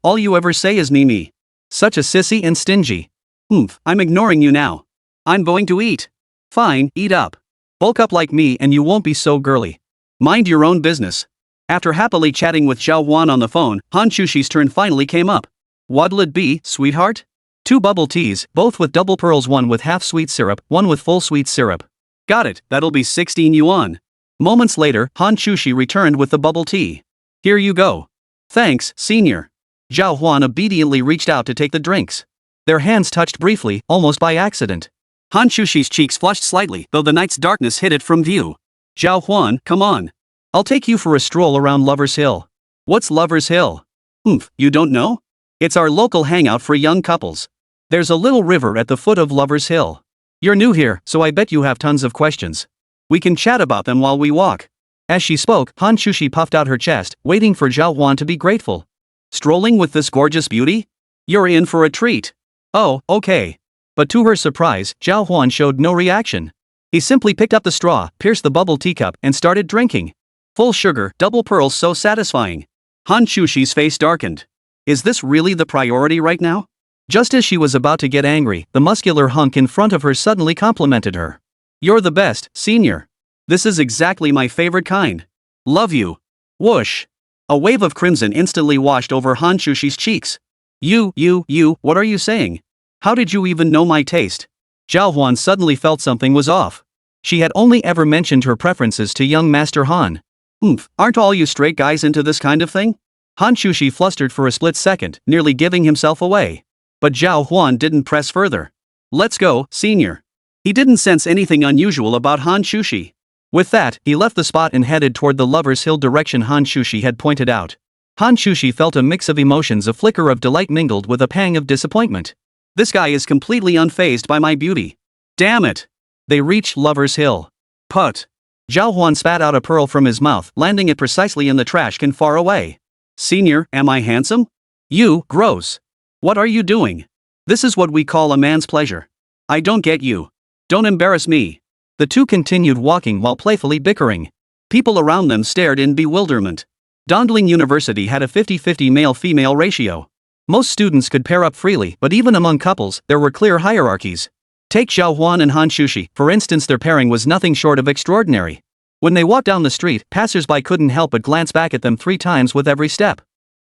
All you ever say is me. Such a sissy and stingy. I'm ignoring you now. I'm going to eat. Fine, eat up. Bulk up like me and you won't be so girly. Mind your own business. After happily chatting with Zhào Huān on the phone, Hán Chǔxī's turn finally came up. What'll it be, sweetheart? 2 bubble teas, both with double pearls, one with half sweet syrup, one with full sweet syrup. Got it, that'll be 16 yuan. Moments later, Hán Chǔxī returned with the bubble tea. Here you go. Thanks, senior. Zhào Huān obediently reached out to take the drinks. Their hands touched briefly, almost by accident. Hán Chǔxī's cheeks flushed slightly, though the night's darkness hid it from view. Zhào Huān, come on. I'll take you for a stroll around Lover's Hill. What's Lover's Hill? You don't know? It's our local hangout for young couples. There's a little river at the foot of Lover's Hill. You're new here, so I bet you have tons of questions. We can chat about them while we walk. As she spoke, Hán Chǔxī puffed out her chest, waiting for Zhào Huān to be grateful. Strolling with this gorgeous beauty? You're in for a treat. Oh, okay. But to her surprise, Zhào Huān showed no reaction. He simply picked up the straw, pierced the bubble teacup, and started drinking. Full sugar, double pearls, so satisfying. Hán Chǔxī's face darkened. Is this really the priority right now? Just as she was about to get angry, the muscular hunk in front of her suddenly complimented her. You're the best, senior. This is exactly my favorite kind. Love you. Whoosh. A wave of crimson instantly washed over Hán Chǔxī's cheeks. You, what are you saying? How did you even know my taste? Zhào Huān suddenly felt something was off. She had only ever mentioned her preferences to young Master Han. Aren't all you straight guys into this kind of thing? Hán Chǔxī flustered for a split second, nearly giving himself away. But Zhào Huān didn't press further. Let's go, senior. He didn't sense anything unusual about Hán Chǔxī. With that, he left the spot and headed toward the Lover's Hill direction Hán Chǔxī had pointed out. Hán Chǔxī felt a mix of emotions, a flicker of delight mingled with a pang of disappointment. This guy is completely unfazed by my beauty. Damn it. They reached Lover's Hill. Put. Zhào Huān spat out a pearl from his mouth, landing it precisely in the trash can far away. Senior, am I handsome? You, gross. What are you doing? This is what we call a man's pleasure. I don't get you. Don't embarrass me. The two continued walking while playfully bickering. People around them stared in bewilderment. Dongling University had a 50-50 male-female ratio. Most students could pair up freely, but even among couples, there were clear hierarchies. Take Zhào Huān and Hán Chǔxī, for instance. Their pairing was nothing short of extraordinary. When they walked down the street, passersby couldn't help but glance back at them 3 times with every step.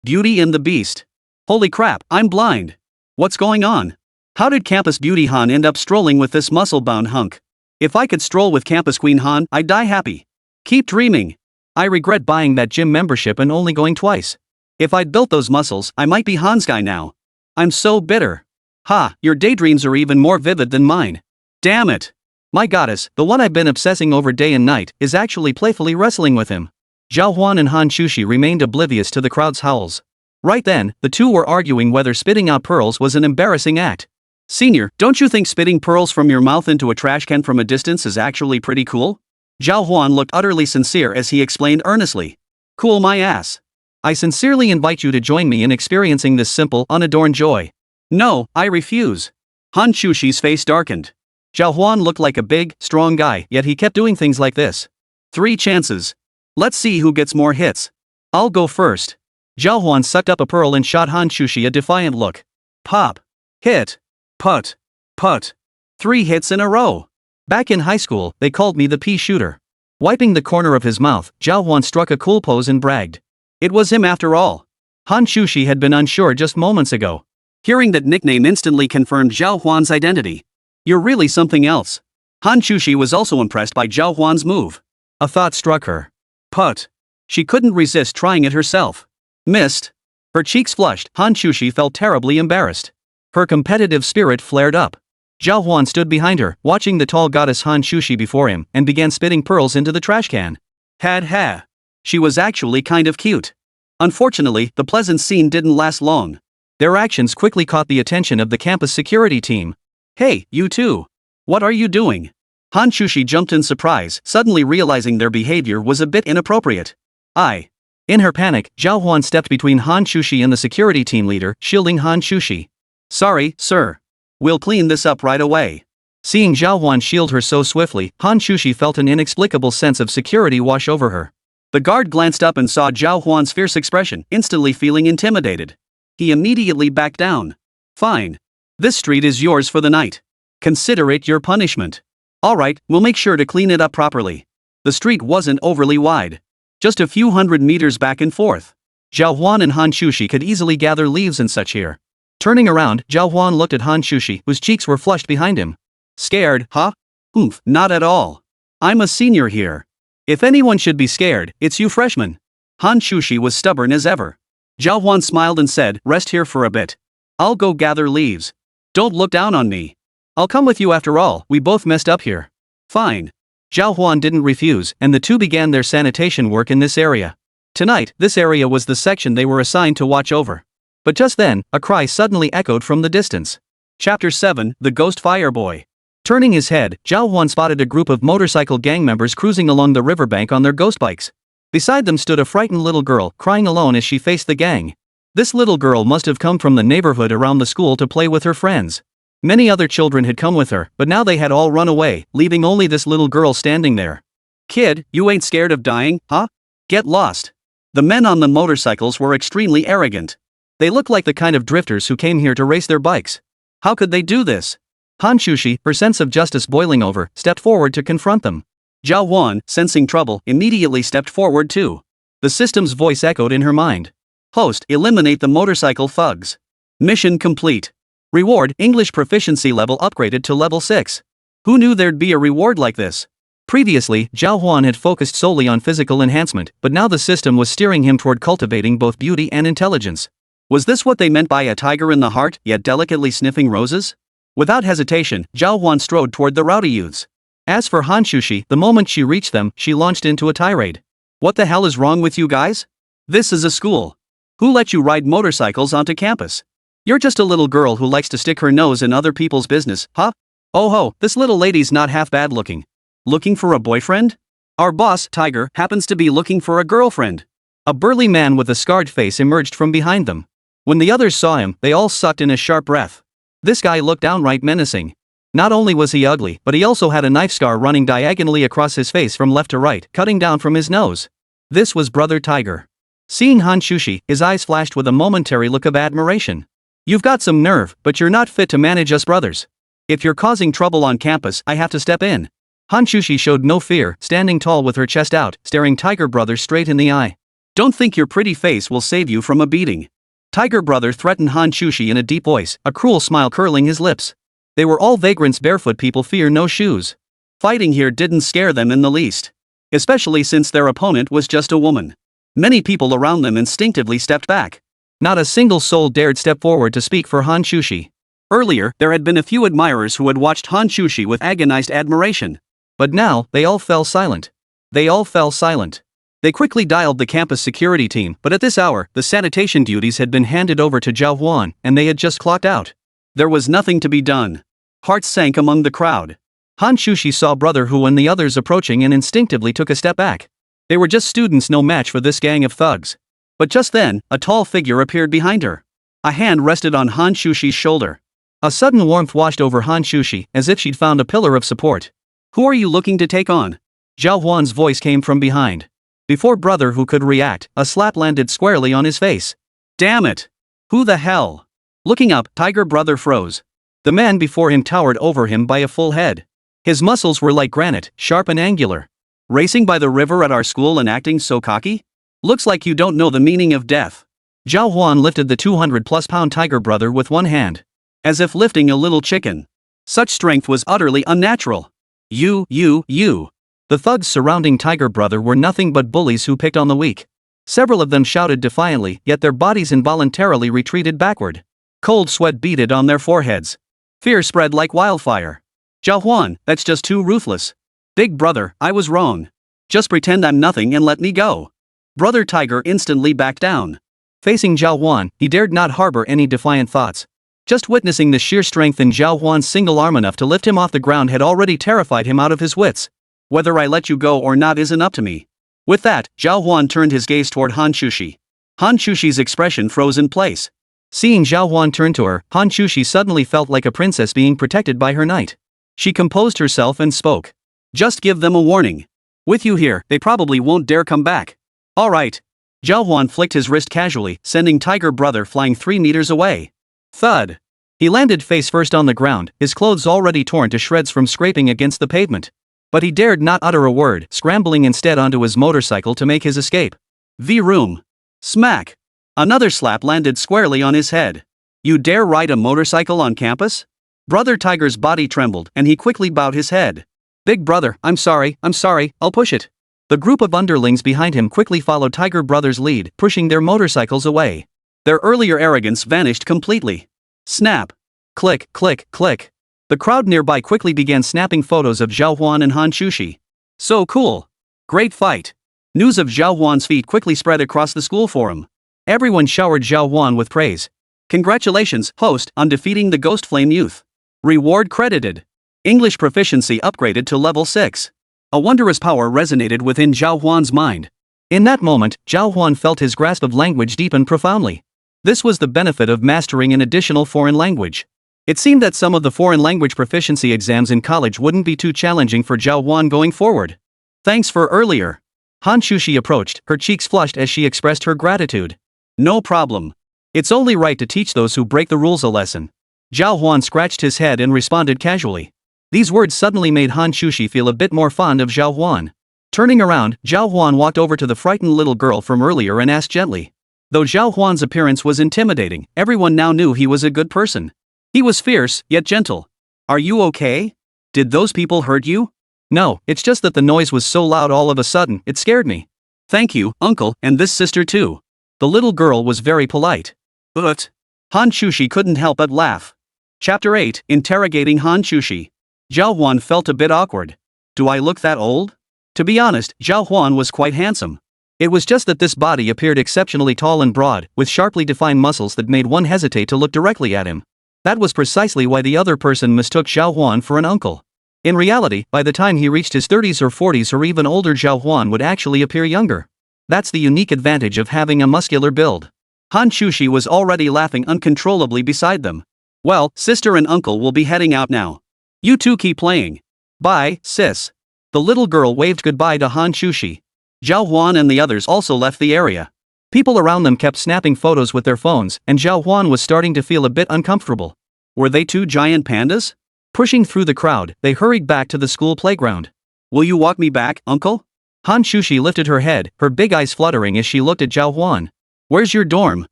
Beauty and the Beast. Holy crap, I'm blind. What's going on? How did campus beauty Han end up strolling with this muscle-bound hunk? If I could stroll with campus queen Han, I'd die happy. Keep dreaming. I regret buying that gym membership and only going twice. If I'd built those muscles, I might be Han's guy now. I'm so bitter. Ha, your daydreams are even more vivid than mine. Damn it. My goddess, the one I've been obsessing over day and night, is actually playfully wrestling with him. Zhào Huān and Hán Chǔxī remained oblivious to the crowd's howls. Right then, the two were arguing whether spitting out pearls was an embarrassing act. Senior, don't you think spitting pearls from your mouth into a trash can from a distance is actually pretty cool? Zhào Huān looked utterly sincere as he explained earnestly. Cool my ass. I sincerely invite you to join me in experiencing this simple, unadorned joy. No, I refuse. Hán Chǔxī's face darkened. Zhào Huān looked like a big, strong guy, yet he kept doing things like this. 3 chances. Let's see who gets more hits. I'll go first. Zhào Huān sucked up a pearl and shot Hán Chǔxī a defiant look. Pop. Hit. Putt. Putt. 3 hits in a row. Back in high school, they called me the pea shooter. Wiping the corner of his mouth, Zhào Huān struck a cool pose and bragged. It was him after all. Hán Chǔxī had been unsure just moments ago. Hearing that nickname instantly confirmed Zhào Huān's identity. You're really something else. Hán Chǔxī was also impressed by Zhào Huān's move. A thought struck her. Putt. She couldn't resist trying it herself. Missed. Her cheeks flushed. Hán Chǔxī felt terribly embarrassed. Her competitive spirit flared up. Zhào Huān stood behind her, watching the tall goddess Hán Chǔxī before him, and began spitting pearls into the trash can. Ha. She was actually kind of cute. Unfortunately, the pleasant scene didn't last long. Their actions quickly caught the attention of the campus security team. Hey, you two. What are you doing? Hán Chǔxī jumped in surprise, suddenly realizing their behavior was a bit inappropriate. In her panic, Zhào Huān stepped between Hán Chǔxī and the security team leader, shielding Hán Chǔxī. Sorry, sir. We'll clean this up right away. Seeing Zhào Huān shield her so swiftly, Hán Chǔxī felt an inexplicable sense of security wash over her. The guard glanced up and saw Zhào Huān's fierce expression, instantly feeling intimidated. He immediately backed down. Fine. This street is yours for the night. Consider it your punishment. Alright, we'll make sure to clean it up properly. The street wasn't overly wide. Just a few hundred meters back and forth. Zhào Huān and Hán Chǔxī could easily gather leaves and such here. Turning around, Zhào Huān looked at Hán Chǔxī, whose cheeks were flushed behind him. Scared, huh? Oomph, not at all. I'm a senior here. If anyone should be scared, it's you freshmen. Hán Chǔxī was stubborn as ever. Zhào Huān smiled and said, rest here for a bit. I'll go gather leaves. Don't look down on me. I'll come with you after all, we both messed up here. Fine. Zhào Huān didn't refuse, and the two began their sanitation work in this area. Tonight, this area was the section they were assigned to watch over. But just then, a cry suddenly echoed from the distance. Chapter 7, The Ghost Fire Boy. Turning his head, Zhào Huān spotted a group of motorcycle gang members cruising along the riverbank on their ghost bikes. Beside them stood a frightened little girl, crying alone as she faced the gang. This little girl must have come from the neighborhood around the school to play with her friends. Many other children had come with her, but now they had all run away, leaving only this little girl standing there. Kid, you ain't scared of dying, huh? Get lost. The men on the motorcycles were extremely arrogant. They looked like the kind of drifters who came here to race their bikes. How could they do this? Hán Chǔxī, her sense of justice boiling over, stepped forward to confront them. Zhào Huān, sensing trouble, immediately stepped forward too. The system's voice echoed in her mind. Host, eliminate the motorcycle thugs. Mission complete. Reward, English proficiency level upgraded to level 6. Who knew there'd be a reward like this? Previously, Zhào Huān had focused solely on physical enhancement, but now the system was steering him toward cultivating both beauty and intelligence. Was this what they meant by a tiger in the heart, yet delicately sniffing roses? Without hesitation, Zhào Huān strode toward the rowdy youths. As for Hán Chǔxī, the moment she reached them, she launched into a tirade. What the hell is wrong with you guys? This is a school. Who let you ride motorcycles onto campus? You're just a little girl who likes to stick her nose in other people's business, huh? Oh ho, this little lady's not half bad looking. Looking for a boyfriend? Our boss, Tiger, happens to be looking for a girlfriend. A burly man with a scarred face emerged from behind them. When the others saw him, they all sucked in a sharp breath. This guy looked downright menacing. Not only was he ugly, but he also had a knife scar running diagonally across his face from left to right, cutting down from his nose. This was Brother Tiger. Seeing Hán Chǔxī, his eyes flashed with a momentary look of admiration. You've got some nerve, but you're not fit to manage us brothers. If you're causing trouble on campus, I have to step in. Hán Chǔxī showed no fear, standing tall with her chest out, staring Tiger Brother straight in the eye. Don't think your pretty face will save you from a beating. Tiger Brother threatened Hán Chǔxī in a deep voice, a cruel smile curling his lips. They were all vagrants, barefoot people fear no shoes. Fighting here didn't scare them in the least. Especially since their opponent was just a woman. Many people around them instinctively stepped back. Not a single soul dared step forward to speak for Hán Chǔxī. Earlier, there had been a few admirers who had watched Hán Chǔxī with agonized admiration. But now, they all fell silent. They quickly dialed the campus security team, but at this hour, the sanitation duties had been handed over to Zhào Huān, and they had just clocked out. There was nothing to be done. Hearts sank among the crowd. Hán Chǔxī saw Brother Hu and the others approaching and instinctively took a step back. They were just students, no match for this gang of thugs. But just then, a tall figure appeared behind her. A hand rested on Hán Chǔxī's shoulder. A sudden warmth washed over Hán Chǔxī, as if she'd found a pillar of support. Who are you looking to take on? Zhào Huān's voice came from behind. Before Brother Hu could react, a slap landed squarely on his face. Damn it! Who the hell? Looking up, Tiger Brother froze. The man before him towered over him by a full head. His muscles were like granite, sharp and angular. Racing by the river at our school and acting so cocky? Looks like you don't know the meaning of death. Zhào Huān lifted the 200-plus-pound Tiger Brother with one hand. As if lifting a little chicken. Such strength was utterly unnatural. You. The thugs surrounding Tiger Brother were nothing but bullies who picked on the weak. Several of them shouted defiantly, yet their bodies involuntarily retreated backward. Cold sweat beaded on their foreheads. Fear spread like wildfire. Zhào Huān, that's just too ruthless. Big brother, I was wrong. Just pretend I'm nothing and let me go. Brother Tiger instantly backed down. Facing Zhào Huān, he dared not harbor any defiant thoughts. Just witnessing the sheer strength in Zhào Huān's single arm enough to lift him off the ground had already terrified him out of his wits. Whether I let you go or not isn't up to me. With that, Zhào Huān turned his gaze toward Hán Chǔxī. Hán Chǔxī's expression froze in place. Seeing Zhào Huān turn to her, Hán Chǔxī suddenly felt like a princess being protected by her knight. She composed herself and spoke. Just give them a warning. With you here, they probably won't dare come back. All right. Zhào Huān flicked his wrist casually, sending Tiger Brother flying 3 meters away. Thud. He landed face first on the ground, his clothes already torn to shreds from scraping against the pavement. But he dared not utter a word, scrambling instead onto his motorcycle to make his escape. V-room. Smack. Another slap landed squarely on his head. You dare ride a motorcycle on campus? Brother Tiger's body trembled, and he quickly bowed his head. Big brother, I'm sorry, I'll push it. The group of underlings behind him quickly followed Tiger Brother's lead, pushing their motorcycles away. Their earlier arrogance vanished completely. Snap. Click, click, click. The crowd nearby quickly began snapping photos of Zhào Huān and Hán Chǔxī. So cool. Great fight. News of Zhào Huān's feat quickly spread across the school forum. Everyone showered Zhào Huān with praise. Congratulations, host, on defeating the Ghost Flame Youth. Reward credited. English proficiency upgraded to level 6. A wondrous power resonated within Zhào Huān's mind. In that moment, Zhào Huān felt his grasp of language deepen profoundly. This was the benefit of mastering an additional foreign language. It seemed that some of the foreign language proficiency exams in college wouldn't be too challenging for Zhào Huān going forward. Thanks for earlier. Hán Chǔxī approached, her cheeks flushed as she expressed her gratitude. No problem. It's only right to teach those who break the rules a lesson. Zhào Huān scratched his head and responded casually. These words suddenly made Hán Chǔxī feel a bit more fond of Zhào Huān. Turning around, Zhào Huān walked over to the frightened little girl from earlier and asked gently. Though Zhào Huān's appearance was intimidating, everyone now knew he was a good person. He was fierce, yet gentle. Are you okay? Did those people hurt you? No, it's just that the noise was so loud all of a sudden, it scared me. Thank you, uncle, and this sister too. The little girl was very polite. But Hán Chǔxī couldn't help but laugh. Chapter 8, Interrogating Hán Chǔxī. Zhào Huān felt a bit awkward. Do I look that old? To be honest, Zhào Huān was quite handsome. It was just that this body appeared exceptionally tall and broad, with sharply defined muscles that made one hesitate to look directly at him. That was precisely why the other person mistook Zhào Huān for an uncle. In reality, by the time he reached his 30s or 40s or even older, Zhào Huān would actually appear younger. That's the unique advantage of having a muscular build. Hán Chǔxī was already laughing uncontrollably beside them. Well, sister and uncle will be heading out now. You two keep playing. Bye, sis. The little girl waved goodbye to Hán Chǔxī. Zhào Huān and the others also left the area. People around them kept snapping photos with their phones, and Zhào Huān was starting to feel a bit uncomfortable. Were they two giant pandas? Pushing through the crowd, they hurried back to the school playground. Will you walk me back, uncle? Hán Chǔxī lifted her head, her big eyes fluttering as she looked at Zhào Huān. Where's your dorm?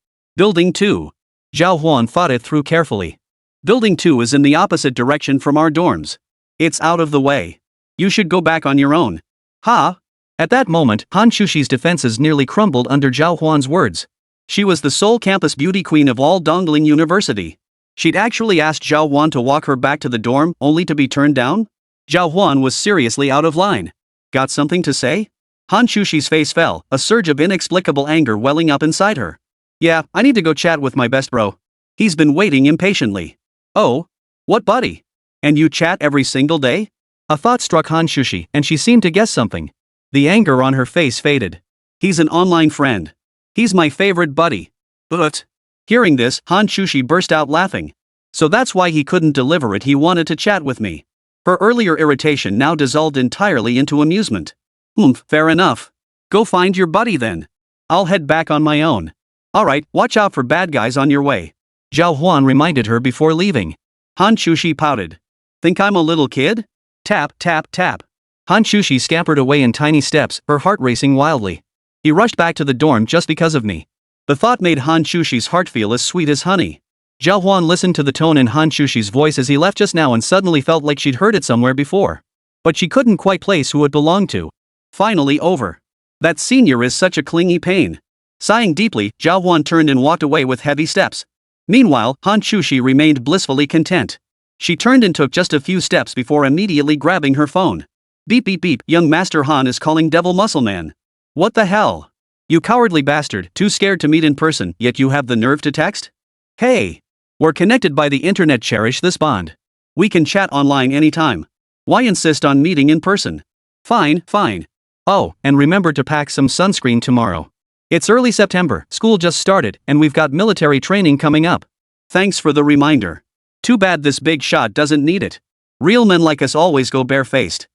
Building 2. Zhào Huān thought it through carefully. Building 2 is in the opposite direction from our dorms. It's out of the way. You should go back on your own. Ha! At that moment, Hán Chǔxī's defenses nearly crumbled under Zhào Huān's words. She was the sole campus beauty queen of all Dongling University. She'd actually asked Zhào Huān to walk her back to the dorm, only to be turned down? Zhào Huān was seriously out of line. Got something to say? Hán Chǔxī's face fell, a surge of inexplicable anger welling up inside her. Yeah, I need to go chat with my best bro. He's been waiting impatiently. Oh? What buddy? And you chat every single day? A thought struck Hán Chǔxī, and she seemed to guess something. The anger on her face faded. He's an online friend. He's my favorite buddy. But... Hearing this, Hán Chǔxī burst out laughing. So that's why he couldn't deliver it, he wanted to chat with me. Her earlier irritation now dissolved entirely into amusement. Fair enough. Go find your buddy then. I'll head back on my own. Alright, watch out for bad guys on your way. Zhào Huān reminded her before leaving. Hán Chǔxī pouted. Think I'm a little kid? Tap, tap, tap. Hán Chǔxī scampered away in tiny steps, her heart racing wildly. He rushed back to the dorm just because of me. The thought made Hán Chǔxī's heart feel as sweet as honey. Zhào Huān listened to the tone in Hán Chǔxī's voice as he left just now and suddenly felt like she'd heard it somewhere before. But she couldn't quite place who it belonged to. Finally over. That senior is such a clingy pain. Sighing deeply, Zhào Huān turned and walked away with heavy steps. Meanwhile, Hán Chǔxī remained blissfully content. She turned and took just a few steps before immediately grabbing her phone. Beep beep beep, young Master Han is calling Devil Muscle Man. What the hell? You cowardly bastard, too scared to meet in person, yet you have the nerve to text? Hey! We're connected by the internet, cherish this bond. We can chat online anytime. Why insist on meeting in person? Fine, fine. Oh, and remember to pack some sunscreen tomorrow. It's early September, school just started, and we've got military training coming up. Thanks for the reminder. Too bad this big shot doesn't need it. Real men like us always go barefaced.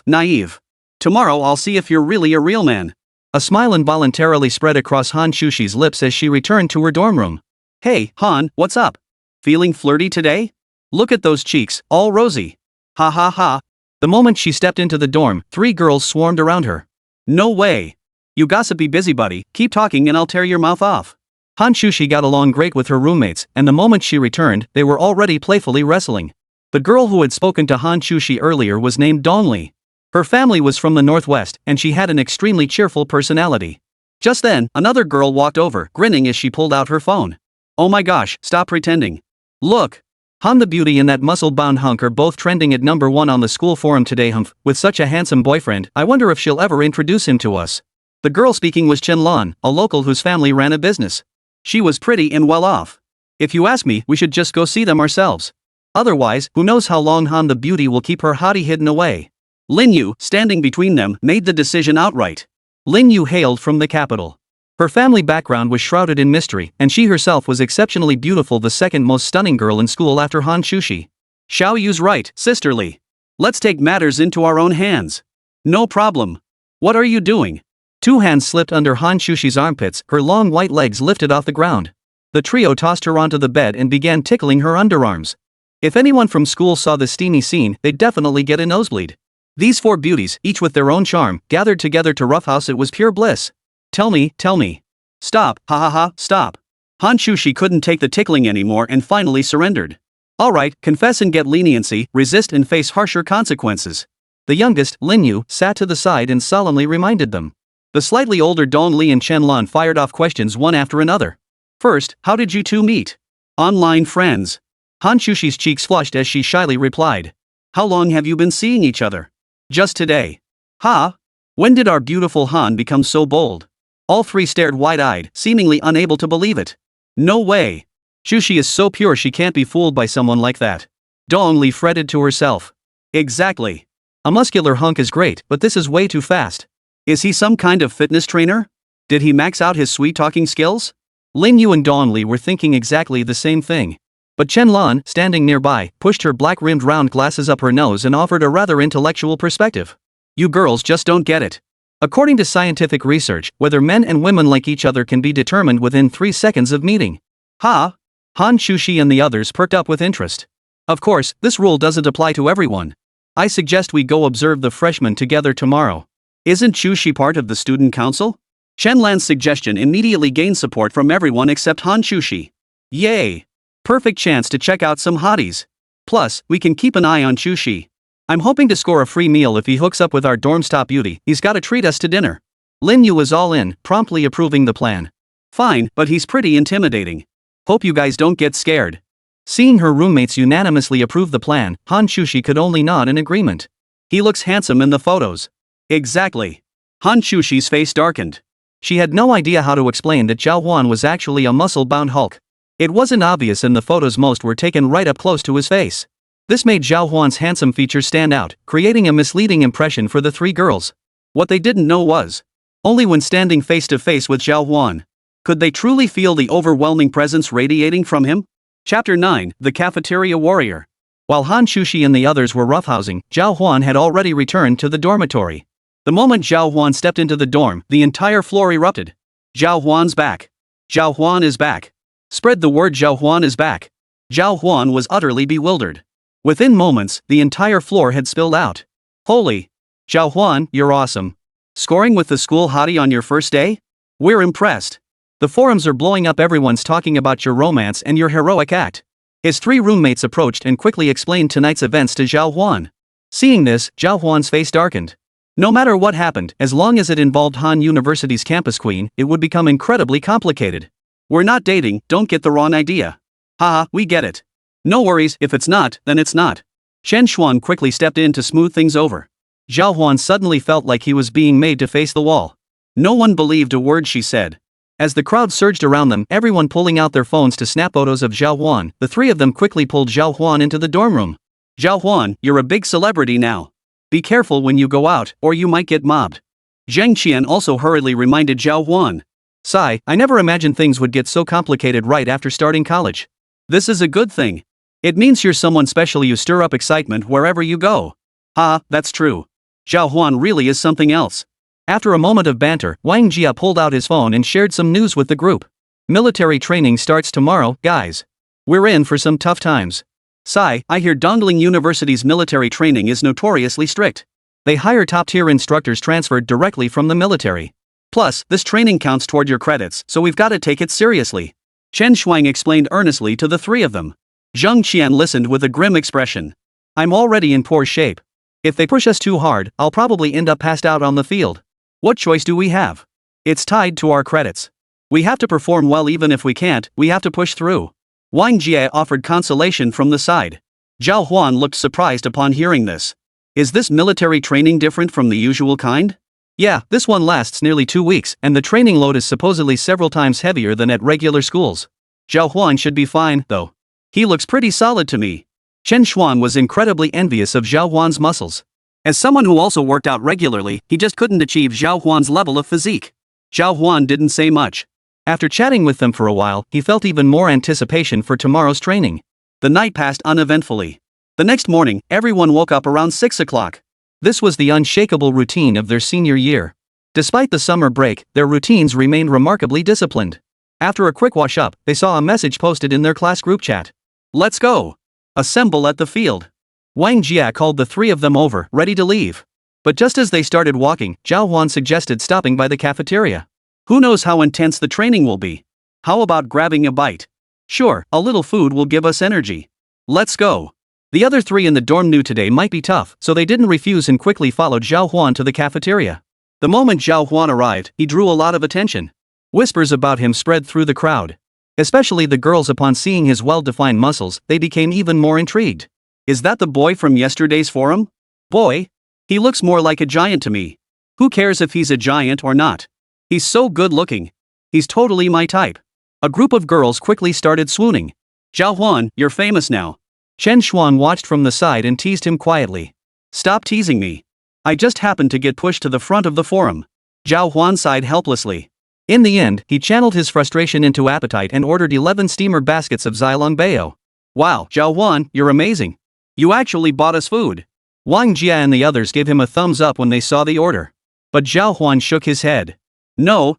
Naive. Tomorrow I'll see if you're really a real man. A smile involuntarily spread across Hán Chǔxī's lips as she returned to her dorm room. Hey, Han, what's up? Feeling flirty today? Look at those cheeks, all rosy. Ha ha ha. The moment she stepped into the dorm, 3 girls swarmed around her. No way. You gossipy busybody, keep talking and I'll tear your mouth off. Hán Chǔxī got along great with her roommates, and the moment she returned, they were already playfully wrestling. The girl who had spoken to Hán Chǔxī earlier was named Dongli. Her family was from the northwest, and she had an extremely cheerful personality. Just then, another girl walked over, grinning as she pulled out her phone. Oh my gosh, stop pretending. Look! Han the beauty and that muscle-bound hunk are both trending at #1 on the school forum today. With such a handsome boyfriend, I wonder if she'll ever introduce him to us. The girl speaking was Chen Lan, a local whose family ran a business. She was pretty and well off. If you ask me, we should just go see them ourselves. Otherwise, who knows how long Han the beauty will keep her hottie hidden away. Lin Yu, standing between them, made the decision outright. Lin Yu hailed from the capital. Her family background was shrouded in mystery, and she herself was exceptionally beautiful, the second most stunning girl in school after Hán Chǔxī. Xiao Yu's right, sisterly. Let's take matters into our own hands. No problem. What are you doing? 2 hands slipped under Hán Chǔxī's armpits, her long white legs lifted off the ground. The trio tossed her onto the bed and began tickling her underarms. If anyone from school saw this steamy scene, they'd definitely get a nosebleed. These 4 beauties, each with their own charm, gathered together to roughhouse it was pure bliss. Tell me. Stop, ha ha ha, stop. Hán Chǔxī couldn't take the tickling anymore and finally surrendered. Alright, confess and get leniency, resist and face harsher consequences. The youngest, Lin Yu, sat to the side and solemnly reminded them. The slightly older Dong Li and Chen Lan fired off questions one after another. First, how did you two meet? Online friends. Hán Chǔxī's cheeks flushed as she shyly replied. How long have you been seeing each other? Just today. Ha? When did our beautiful Han become so bold? All 3 stared wide-eyed, seemingly unable to believe it. No way. Chǔxī is so pure she can't be fooled by someone like that. Dong Li fretted to herself. Exactly. A muscular hunk is great, but this is way too fast. Is he some kind of fitness trainer? Did he max out his sweet-talking skills? Lin Yu and Dawn Li were thinking exactly the same thing. But Chen Lan, standing nearby, pushed her black-rimmed round glasses up her nose and offered a rather intellectual perspective. You girls just don't get it. According to scientific research, whether men and women like each other can be determined within 3 seconds of meeting. Ha! Hán Chǔxī and the others perked up with interest. Of course, this rule doesn't apply to everyone. I suggest we go observe the freshmen together tomorrow. Isn't Chǔxī part of the student council? Chen Lan's suggestion immediately gained support from everyone except Hán Chǔxī. Yay! Perfect chance to check out some hotties. Plus, we can keep an eye on Chǔxī. I'm hoping to score a free meal if he hooks up with our dorm's top beauty. He's gotta treat us to dinner. Lin Yu was all in, promptly approving the plan. Fine, but he's pretty intimidating. Hope you guys don't get scared. Seeing her roommates unanimously approve the plan, Hán Chǔxī could only nod in agreement. He looks handsome in the photos. Exactly. Hán Chǔxī's face darkened. She had no idea how to explain that Zhào Huān was actually a muscle-bound Hulk. It wasn't obvious in the photos, most were taken right up close to his face. This made Zhào Huān's handsome features stand out, creating a misleading impression for the 3 girls. What they didn't know was, only when standing face to face with Zhào Huān could they truly feel the overwhelming presence radiating from him. Chapter 9, The Cafeteria Warrior. While Hán Chǔxī and the others were roughhousing, Zhào Huān had already returned to the dormitory. The moment Zhào Huān stepped into the dorm, the entire floor erupted. Zhào Huān's back. Zhào Huān is back. Spread the word, Zhào Huān is back. Zhào Huān was utterly bewildered. Within moments, the entire floor had spilled out. Holy! Zhào Huān, you're awesome. Scoring with the school hottie on your first day? We're impressed. The forums are blowing up, everyone's talking about your romance and your heroic act. His 3 roommates approached and quickly explained tonight's events to Zhào Huān. Seeing this, Zhào Huān's face darkened. No matter what happened, as long as it involved Han University's campus queen, it would become incredibly complicated. We're not dating, don't get the wrong idea. Haha, we get it. No worries, if it's not, then it's not. Chen Xuan quickly stepped in to smooth things over. Zhào Huān suddenly felt like he was being made to face the wall. No one believed a word she said. As the crowd surged around them, everyone pulling out their phones to snap photos of Zhào Huān, the 3 of them quickly pulled Zhào Huān into the dorm room. Zhào Huān, you're a big celebrity now. Be careful when you go out, or you might get mobbed. Zheng Qian also hurriedly reminded Zhào Huān. Sigh, I never imagined things would get so complicated right after starting college. This is a good thing. It means you're someone special, you stir up excitement wherever you go. Ha, that's true. Zhào Huān really is something else. After a moment of banter, Wang Jia pulled out his phone and shared some news with the group. Military training starts tomorrow, guys. We're in for some tough times. Sigh, I hear Dongling University's military training is notoriously strict. They hire top-tier instructors transferred directly from the military. Plus, this training counts toward your credits, so we've got to take it seriously. Chen Shuang explained earnestly to the 3 of them. Zheng Qian listened with a grim expression. I'm already in poor shape. If they push us too hard, I'll probably end up passed out on the field. What choice do we have? It's tied to our credits. We have to perform well, even if we can't, we have to push through. Wang Jie offered consolation from the side. Zhào Huān looked surprised upon hearing this. Is this military training different from the usual kind? Yeah, this one lasts nearly 2 weeks, and the training load is supposedly several times heavier than at regular schools. Zhào Huān should be fine, though. He looks pretty solid to me. Chen Xuan was incredibly envious of Zhào Huān's muscles. As someone who also worked out regularly, he just couldn't achieve Zhào Huān's level of physique. Zhào Huān didn't say much. After chatting with them for a while, he felt even more anticipation for tomorrow's training. The night passed uneventfully. The next morning, everyone woke up around 6 o'clock. This was the unshakable routine of their senior year. Despite the summer break, their routines remained remarkably disciplined. After a quick wash-up, they saw a message posted in their class group chat. Let's go! Assemble at the field. Wang Jia called the 3 of them over, ready to leave. But just as they started walking, Zhào Huān suggested stopping by the cafeteria. Who knows how intense the training will be? How about grabbing a bite? Sure, a little food will give us energy. Let's go. The other 3 in the dorm knew today might be tough, so they didn't refuse and quickly followed Zhào Huān to the cafeteria. The moment Zhào Huān arrived, he drew a lot of attention. Whispers about him spread through the crowd. Especially the girls, upon seeing his well-defined muscles, they became even more intrigued. Is that the boy from yesterday's forum? Boy? He looks more like a giant to me. Who cares if he's a giant or not? He's so good-looking. He's totally my type. A group of girls quickly started swooning. Zhào Huān, you're famous now. Chen Xuan watched from the side and teased him quietly. Stop teasing me. I just happened to get pushed to the front of the forum. Zhào Huān sighed helplessly. In the end, he channeled his frustration into appetite and ordered 11 steamer baskets of Zhào Huān. Wow, Zhào Huān, you're amazing. You actually bought us food. Wang Jia and the others gave him a thumbs up when they saw the order. But Zhào Huān shook his head. No.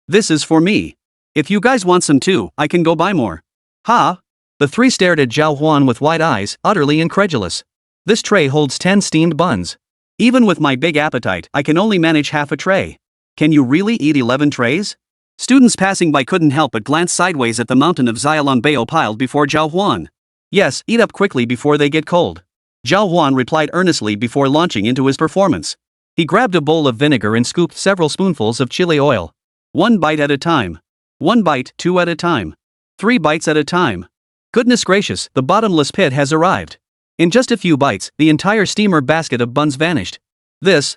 This is for me. If you guys want some too, I can go buy more. Ha! The three stared at Zhào Huān with wide eyes, utterly incredulous. This tray holds 10 steamed buns. Even with my big appetite, I can only manage half a tray. Can you really eat 11 trays? Students passing by couldn't help but glance sideways at the mountain of Zhào Huān piled before Zhào Huān. Yes, eat up quickly before they get cold. Zhào Huān replied earnestly before launching into his performance. He grabbed a bowl of vinegar and scooped several spoonfuls of chili oil. 1 bite at a time. 1 bite, 2 at a time. 3 bites at a time. Goodness gracious, the bottomless pit has arrived. In just a few bites, the entire steamer basket of buns vanished. This.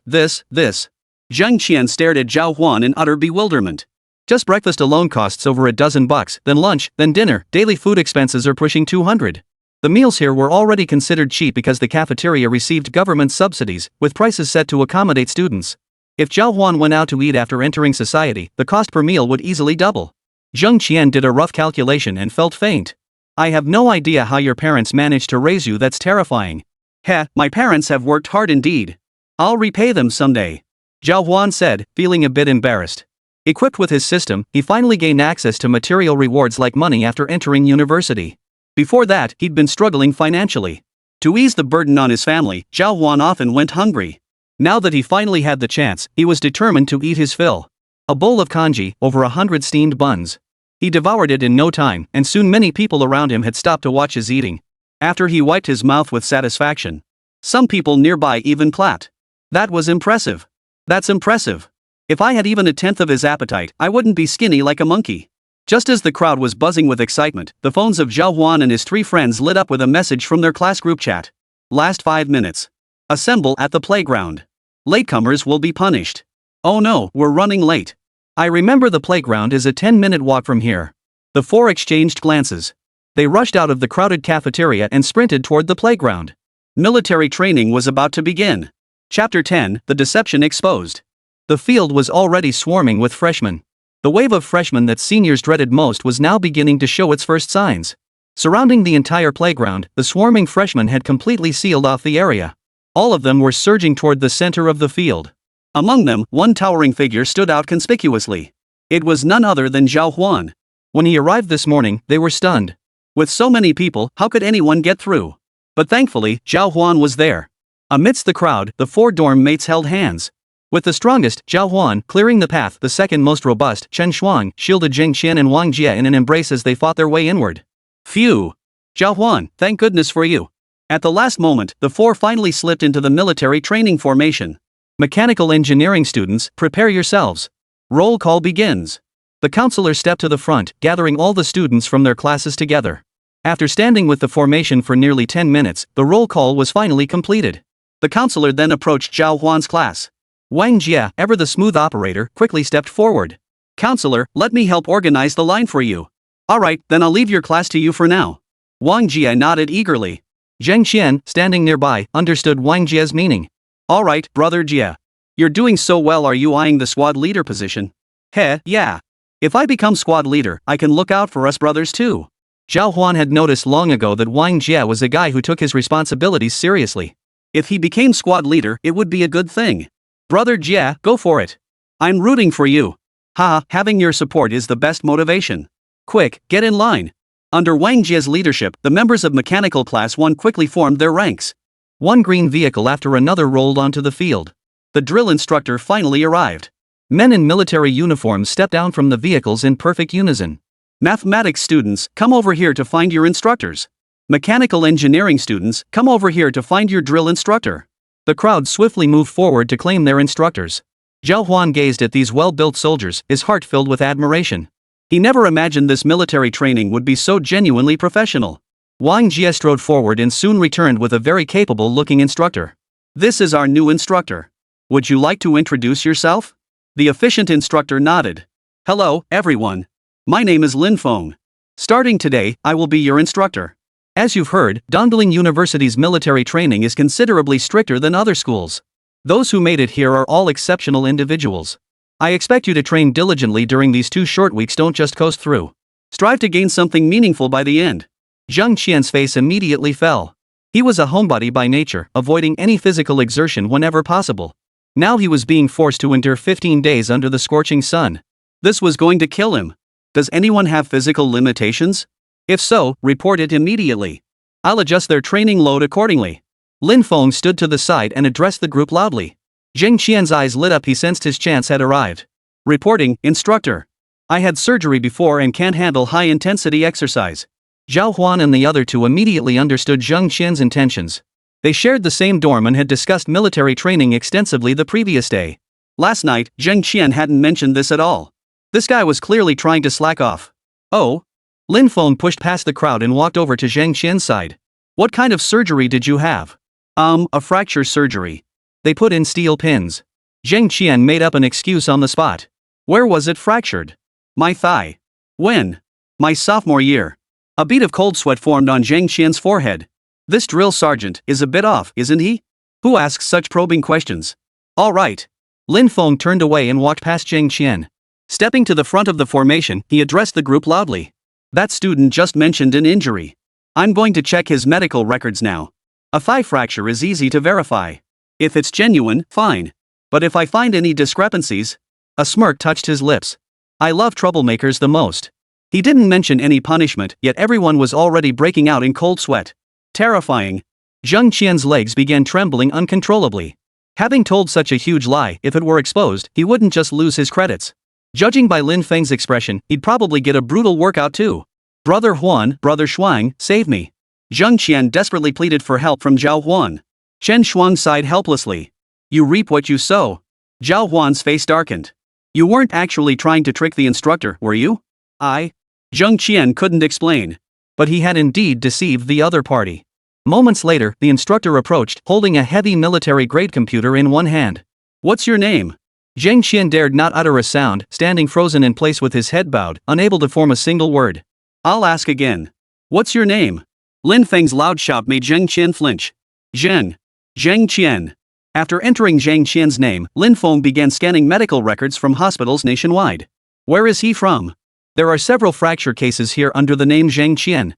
Zheng Qian stared at Zhào Huān in utter bewilderment. Just breakfast alone costs over $12, then lunch, then dinner, daily food expenses are pushing 200. The meals here were already considered cheap because the cafeteria received government subsidies, with prices set to accommodate students. If Zhào Huān went out to eat after entering society, the cost per meal would easily double. Zheng Qian did a rough calculation and felt faint. I have no idea how your parents managed to raise you, that's terrifying. Heh, my parents have worked hard indeed. I'll repay them someday. Zhào Huān said, feeling a bit embarrassed. Equipped with his system, he finally gained access to material rewards like money after entering university. Before that, he'd been struggling financially. To ease the burden on his family, Zhào Huān often went hungry. Now that he finally had the chance, he was determined to eat his fill. A bowl of congee, over 100 steamed buns. He devoured it in no time, and soon many people around him had stopped to watch his eating. After he wiped his mouth with satisfaction. Some people nearby even clapped. That was impressive. That's impressive. If I had even a tenth of his appetite, I wouldn't be skinny like a monkey. Just as the crowd was buzzing with excitement, the phones of Zhào Huān and his 3 friends lit up with a message from their class group chat. Last 5 minutes. Assemble at the playground. Latecomers will be punished. Oh no, we're running late. I remember the playground is a 10-minute walk from here. The 4 exchanged glances. They rushed out of the crowded cafeteria and sprinted toward the playground. Military training was about to begin. Chapter 10, The Deception Exposed. The field was already swarming with freshmen. The wave of freshmen that seniors dreaded most was now beginning to show its first signs. Surrounding the entire playground, the swarming freshmen had completely sealed off the area. All of them were surging toward the center of the field. Among them, one towering figure stood out conspicuously. It was none other than Zhào Huān. When he arrived this morning, they were stunned. With so many people, how could anyone get through? But thankfully, Zhào Huān was there. Amidst the crowd, the 4 dorm mates held hands. With the strongest, Zhào Huān, clearing the path, the second most robust, Chen Shuang, shielded Zheng Qian and Wang Jia in an embrace as they fought their way inward. Phew! Zhào Huān, thank goodness for you. At the last moment, the 4 finally slipped into the military training formation. Mechanical engineering students, prepare yourselves. Roll call begins. The counselor stepped to the front, gathering all the students from their classes together. After standing with the formation for nearly 10 minutes, the roll call was finally completed. The counselor then approached Zhào Huān's class. Wang Jia, ever the smooth operator, quickly stepped forward. Counselor, let me help organize the line for you. Alright, then I'll leave your class to you for now. Wang Jia nodded eagerly. Zheng Qian, standing nearby, understood Wang Jia's meaning. Alright, brother Jia. You're doing so well, are you eyeing the squad leader position? Heh, yeah. If I become squad leader, I can look out for us brothers too. Zhào Huān had noticed long ago that Wang Jia was a guy who took his responsibilities seriously. If he became squad leader, it would be a good thing. Brother Jia, go for it. I'm rooting for you. Haha, having your support is the best motivation. Quick, get in line. Under Wang Jia's leadership, the members of Mechanical Class 1 quickly formed their ranks. One green vehicle after another rolled onto the field. The drill instructor finally arrived. Men in military uniforms stepped down from the vehicles in perfect unison. Mathematics students, come over here to find your instructors. Mechanical engineering students, come over here to find your drill instructor. The crowd swiftly moved forward to claim their instructors. Zhào Huān gazed at these well-built soldiers, his heart filled with admiration. He never imagined this military training would be so genuinely professional. Wang Jia strode forward and soon returned with a very capable-looking instructor. This is our new instructor. Would you like to introduce yourself? The efficient instructor nodded. Hello, everyone. My name is Lin Feng. Starting today, I will be your instructor. As you've heard, Dongling University's military training is considerably stricter than other schools. Those who made it here are all exceptional individuals. I expect you to train diligently during these 2 short weeks, don't just coast through. Strive to gain something meaningful by the end. Zhang Qian's face immediately fell. He was a homebody by nature, avoiding any physical exertion whenever possible. Now he was being forced to endure 15 days under the scorching sun. This was going to kill him. Does anyone have physical limitations? If so, report it immediately. I'll adjust their training load accordingly. Lin Feng stood to the side and addressed the group loudly. Zhang Qian's eyes lit up. He sensed his chance had arrived. Reporting, instructor. I had surgery before and can't handle high-intensity exercise. Zhào Huān and the other 2 immediately understood Zhang Qian's intentions. They shared the same dorm and had discussed military training extensively the previous day. Last night, Zhang Qian hadn't mentioned this at all. This guy was clearly trying to slack off. Oh? Lin Feng pushed past the crowd and walked over to Zhang Qian's side. What kind of surgery did you have? A fracture surgery. They put in steel pins. Zhang Qian made up an excuse on the spot. Where was it fractured? My thigh. When? My sophomore year. A bead of cold sweat formed on Zhang Qian's forehead. This drill sergeant is a bit off, isn't he? Who asks such probing questions? All right. Lin Feng turned away and walked past Zhang Qian. Stepping to the front of the formation, he addressed the group loudly. That student just mentioned an injury. I'm going to check his medical records now. A thigh fracture is easy to verify. If it's genuine, fine. But if I find any discrepancies... A smirk touched his lips. I love troublemakers the most. He didn't mention any punishment, yet everyone was already breaking out in cold sweat. Terrifying. Zhang Qian's legs began trembling uncontrollably. Having told such a huge lie, if it were exposed, he wouldn't just lose his credits. Judging by Lin Feng's expression, he'd probably get a brutal workout too. Brother Huan, Brother Shuang, save me. Zhang Qian desperately pleaded for help from Zhào Huān. Chen Shuang sighed helplessly. You reap what you sow. Zhào Huān's face darkened. You weren't actually trying to trick the instructor, were you? Zhang Qian couldn't explain. But he had indeed deceived the other party. Moments later, the instructor approached, holding a heavy military-grade computer in one hand. What's your name? Zhang Qian dared not utter a sound, standing frozen in place with his head bowed, unable to form a single word. I'll ask again. What's your name? Lin Feng's loud shout made Zhang Qian flinch. Zhang Qian. After entering Zhang Qian's name, Lin Feng began scanning medical records from hospitals nationwide. Where is he from? There are several fracture cases here under the name Zhang Qian.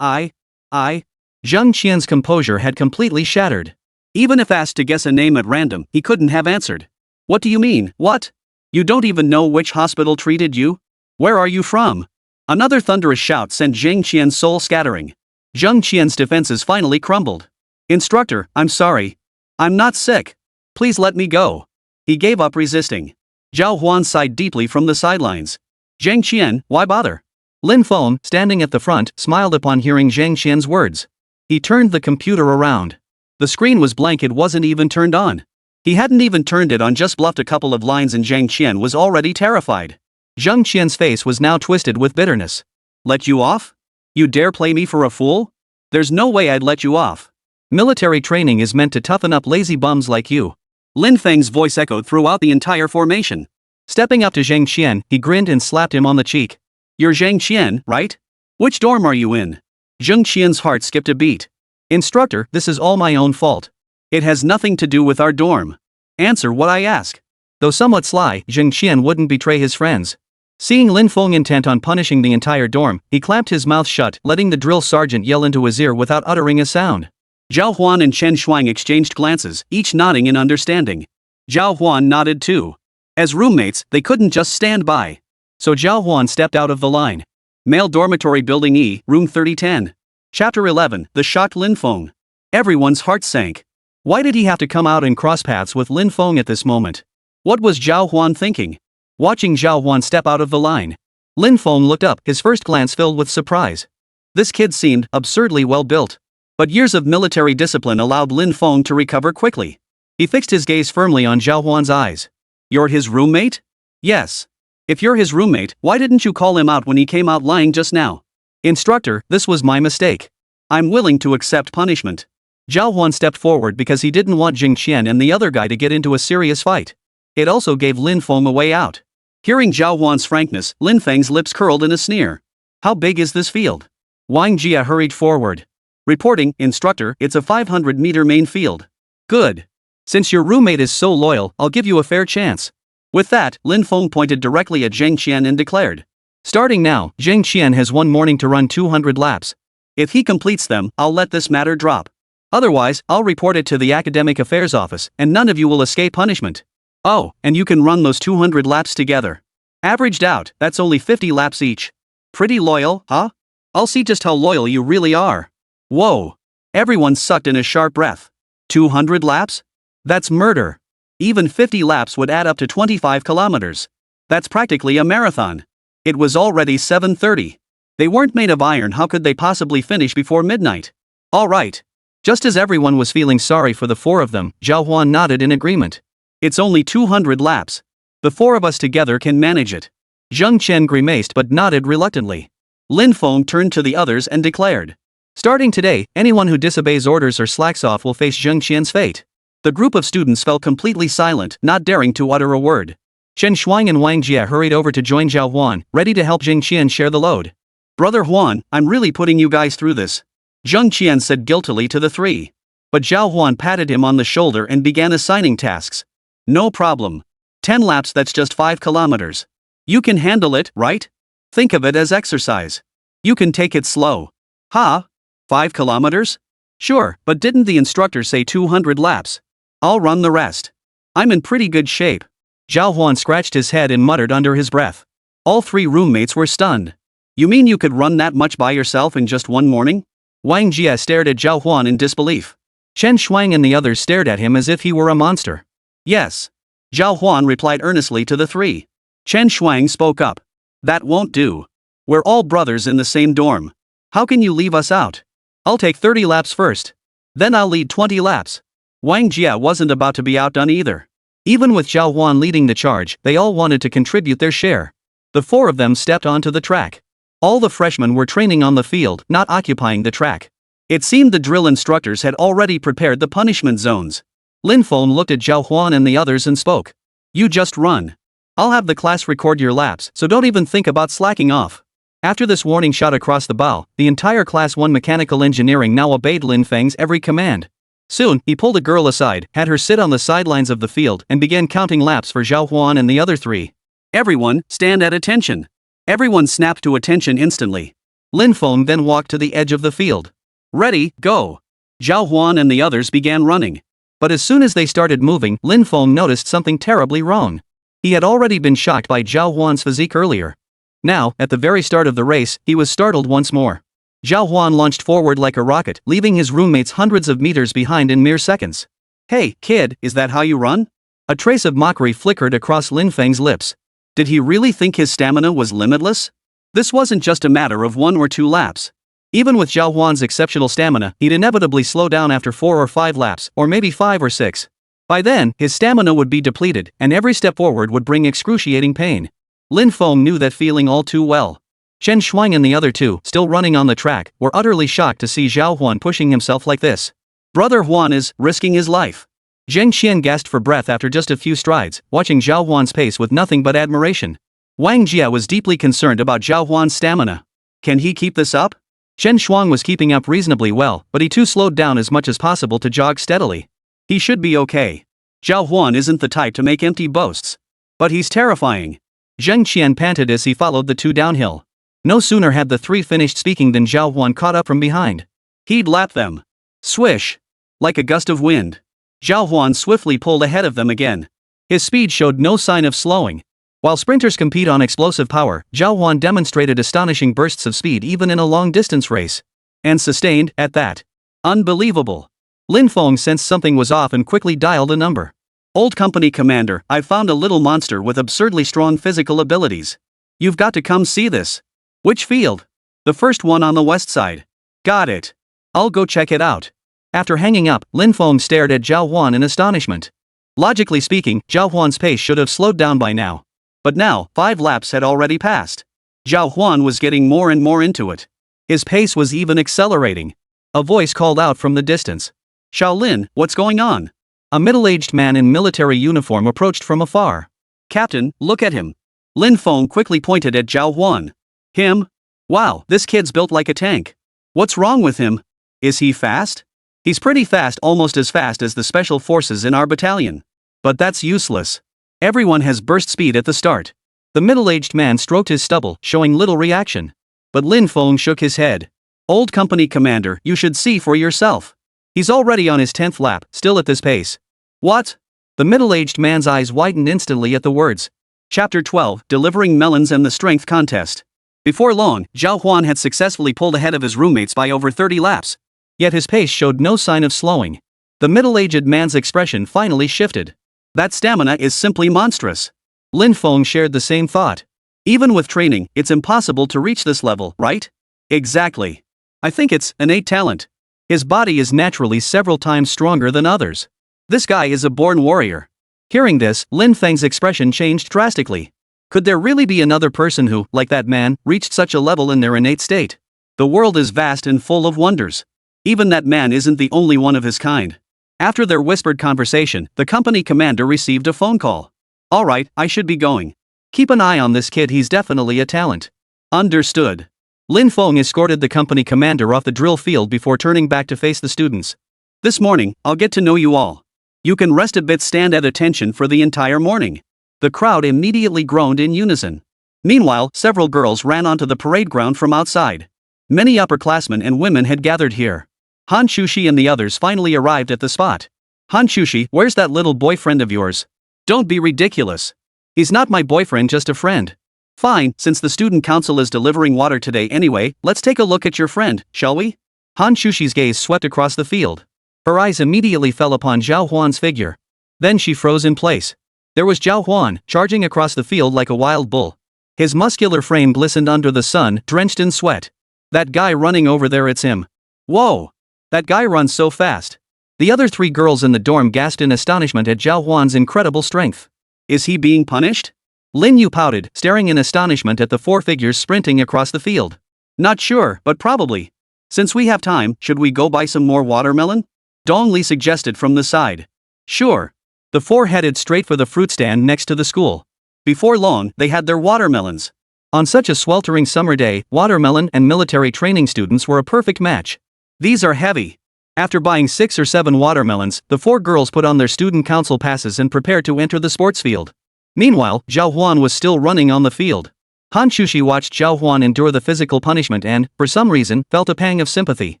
Zhang Qian's composure had completely shattered. Even if asked to guess a name at random, he couldn't have answered. What do you mean, what? You don't even know which hospital treated you? Where are you from? Another thunderous shout sent Zhang Qian's soul scattering. Zhang Qian's defenses finally crumbled. Instructor, I'm sorry. I'm not sick. Please let me go. He gave up resisting. Zhào Huān sighed deeply from the sidelines. Zhang Qian, why bother? Lin Feng, standing at the front, smiled upon hearing Zhang Qian's words. He turned the computer around. The screen was blank, it wasn't even turned on. He hadn't even turned it on, just bluffed a couple of lines, and Zhang Qian was already terrified. Zhang Qian's face was now twisted with bitterness. Let you off? You dare play me for a fool? There's no way I'd let you off. Military training is meant to toughen up lazy bums like you. Lin Feng's voice echoed throughout the entire formation. Stepping up to Zhang Qian, he grinned and slapped him on the cheek. You're Zhang Qian, right? Which dorm are you in? Zhang Qian's heart skipped a beat. Instructor, this is all my own fault. It has nothing to do with our dorm. Answer what I ask. Though somewhat sly, Zhang Qian wouldn't betray his friends. Seeing Lin Feng intent on punishing the entire dorm, he clamped his mouth shut, letting the drill sergeant yell into his ear without uttering a sound. Zhào Huān and Chen Shuang exchanged glances, each nodding in understanding. Zhào Huān nodded too. As roommates, they couldn't just stand by. So Zhào Huān stepped out of the line. Male Dormitory Building E, Room 3010. Chapter 11, The Shocked Lin Feng. Everyone's heart sank. Why did he have to come out and cross paths with Lin Feng at this moment? What was Zhào Huān thinking? Watching Zhào Huān step out of the line, Lin Feng looked up, his first glance filled with surprise. This kid seemed absurdly well built. But years of military discipline allowed Lin Feng to recover quickly. He fixed his gaze firmly on Zhào Huān's eyes. You're his roommate? Yes. If you're his roommate, why didn't you call him out when he came out lying just now? Instructor, this was my mistake. I'm willing to accept punishment. Zhào Huān stepped forward because he didn't want Zhang Qian and the other guy to get into a serious fight. It also gave Lin Feng a way out. Hearing Zhào Huān's frankness, Lin Feng's lips curled in a sneer. How big is this field? Wang Jia hurried forward. Reporting, instructor, it's a 500-meter main field. Good. Since your roommate is so loyal, I'll give you a fair chance. With that, Lin Feng pointed directly at Zheng Qian and declared. Starting now, Zheng Qian has one morning to run 200 laps. If he completes them, I'll let this matter drop. Otherwise, I'll report it to the Academic Affairs Office, and none of you will escape punishment. Oh, and you can run those 200 laps together. Averaged out, that's only 50 laps each. Pretty loyal, huh? I'll see just how loyal you really are. Whoa. Everyone sucked in a sharp breath. 200 laps? That's murder. Even 50 laps would add up to 25 kilometers. That's practically a marathon. It was already 7:30. They weren't made of iron, how could they possibly finish before midnight? All right. Just as everyone was feeling sorry for the four of them, Zhào Huān nodded in agreement. It's only 200 laps. The four of us together can manage it. Zheng Qian grimaced but nodded reluctantly. Lin Feng turned to the others and declared. Starting today, anyone who disobeys orders or slacks off will face Zheng Qian's fate. The group of students fell completely silent, not daring to utter a word. Chen Shuang and Wang Jie hurried over to join Zhào Huān, ready to help Zheng Qian share the load. Brother Huān, I'm really putting you guys through this. Zheng Qian said guiltily to the three. But Zhào Huān patted him on the shoulder and began assigning tasks. No problem. 10 laps, that's just 5 kilometers. You can handle it, right? Think of it as exercise. You can take it slow. Huh? 5 kilometers? Sure, but didn't the instructor say 200 laps? I'll run the rest. I'm in pretty good shape. Zhào Huān scratched his head and muttered under his breath. All three roommates were stunned. You mean you could run that much by yourself in just one morning? Wang Jie stared at Zhào Huān in disbelief. Chen Shuang and the others stared at him as if he were a monster. Yes. Zhào Huān replied earnestly to the three. Chen Shuang spoke up. That won't do. We're all brothers in the same dorm. How can you leave us out? I'll take 30 laps first. Then I'll lead 20 laps. Wang Jie wasn't about to be outdone either. Even with Zhào Huān leading the charge, they all wanted to contribute their share. The four of them stepped onto the track. All the freshmen were training on the field, not occupying the track. It seemed the drill instructors had already prepared the punishment zones. Lin Feng looked at Zhào Huān and the others and spoke. You just run. I'll have the class record your laps, so don't even think about slacking off. After this warning shot across the bow, the entire Class 1 mechanical engineering now obeyed Lin Feng's every command. Soon, he pulled a girl aside, had her sit on the sidelines of the field, and began counting laps for Zhào Huān and the other three. Everyone, stand at attention. Everyone snapped to attention instantly. Lin Feng then walked to the edge of the field. Ready, go. Zhào Huān and the others began running. But as soon as they started moving, Lin Feng noticed something terribly wrong. He had already been shocked by Zhào Huān's physique earlier. Now, at the very start of the race, he was startled once more. Zhào Huān launched forward like a rocket, leaving his roommates hundreds of meters behind in mere seconds. Hey, kid, is that how you run? A trace of mockery flickered across Lin Feng's lips. Did he really think his stamina was limitless? This wasn't just a matter of 1 or 2 laps. Even with Zhào Huān's exceptional stamina, he'd inevitably slow down after 4 or 5 laps, or maybe 5 or 6. By then, his stamina would be depleted, and every step forward would bring excruciating pain. Lin Feng knew that feeling all too well. Chen Shuang and the other two, still running on the track, were utterly shocked to see Zhào Huān pushing himself like this. Brother Huān is risking his life. Zheng Qian gasped for breath after just a few strides, watching Zhào Huān's pace with nothing but admiration. Wang Jie was deeply concerned about Zhào Huān's stamina. Can he keep this up? Chen Shuang was keeping up reasonably well, but he too slowed down as much as possible to jog steadily. He should be okay. Zhào Huān isn't the type to make empty boasts. But he's terrifying. Zheng Qian panted as he followed the two downhill. No sooner had the three finished speaking than Zhào Huān caught up from behind. He'd lap them. Swish! Like a gust of wind. Zhào Huān swiftly pulled ahead of them again. His speed showed no sign of slowing. While sprinters compete on explosive power, Zhào Huān demonstrated astonishing bursts of speed even in a long-distance race. And sustained, at that. Unbelievable. Lin Feng sensed something was off and quickly dialed a number. Old company commander, I've found a little monster with absurdly strong physical abilities. You've got to come see this. Which field? The first one on the west side. Got it. I'll go check it out. After hanging up, Lin Feng stared at Zhào Huān in astonishment. Logically speaking, Zhào Huān's pace should have slowed down by now. But now, 5 laps had already passed. Zhào Huān was getting more and more into it. His pace was even accelerating. A voice called out from the distance. Shaolin, what's going on? A middle-aged man in military uniform approached from afar. Captain, look at him. Lin Feng quickly pointed at Zhào Huān. Him? Wow, this kid's built like a tank. What's wrong with him? Is he fast? He's pretty fast, almost as fast as the special forces in our battalion. But that's useless. Everyone has burst speed at the start. The middle-aged man stroked his stubble, showing little reaction. But Lin Feng shook his head. Old company commander, you should see for yourself. He's already on his 10th lap, still at this pace. What? The middle-aged man's eyes widened instantly at the words. Chapter 12, Delivering Melons and the Strength Contest. Before long, Zhào Huān had successfully pulled ahead of his roommates by over 30 laps. Yet his pace showed no sign of slowing. The middle-aged man's expression finally shifted. That stamina is simply monstrous. Lin Feng shared the same thought. Even with training, it's impossible to reach this level, right? Exactly. I think it's innate talent. His body is naturally several times stronger than others. This guy is a born warrior. Hearing this, Lin Feng's expression changed drastically. Could there really be another person who, like that man, reached such a level in their innate state? The world is vast and full of wonders. Even that man isn't the only one of his kind. After their whispered conversation, the company commander received a phone call. Alright, I should be going. Keep an eye on this kid, he's definitely a talent. Understood. Lin Feng escorted the company commander off the drill field before turning back to face the students. This morning, I'll get to know you all. You can rest a bit, stand at attention for the entire morning. The crowd immediately groaned in unison. Meanwhile, several girls ran onto the parade ground from outside. Many upperclassmen and women had gathered here. Hán Chǔxī and the others finally arrived at the spot. Hán Chǔxī, where's that little boyfriend of yours? Don't be ridiculous. He's not my boyfriend, just a friend. Fine, since the student council is delivering water today anyway, let's take a look at your friend, shall we? Hán Chǔxī's gaze swept across the field. Her eyes immediately fell upon Zhào Huān's figure. Then she froze in place. There was Zhào Huān, charging across the field like a wild bull. His muscular frame glistened under the sun, drenched in sweat. That guy running over there, it's him. Whoa! That guy runs so fast. The other 3 girls in the dorm gasped in astonishment at Zhào Huān's incredible strength. Is he being punished? Lin Yu pouted, staring in astonishment at the 4 figures sprinting across the field. Not sure, but probably. Since we have time, should we go buy some more watermelon? Dong Li suggested from the side. Sure. The 4 headed straight for the fruit stand next to the school. Before long, they had their watermelons. On such a sweltering summer day, watermelon and military training students were a perfect match. These are heavy. After buying 6 or 7 watermelons, the 4 girls put on their student council passes and prepared to enter the sports field. Meanwhile, Zhào Huān was still running on the field. Hán Chǔxī watched Zhào Huān endure the physical punishment and, for some reason, felt a pang of sympathy.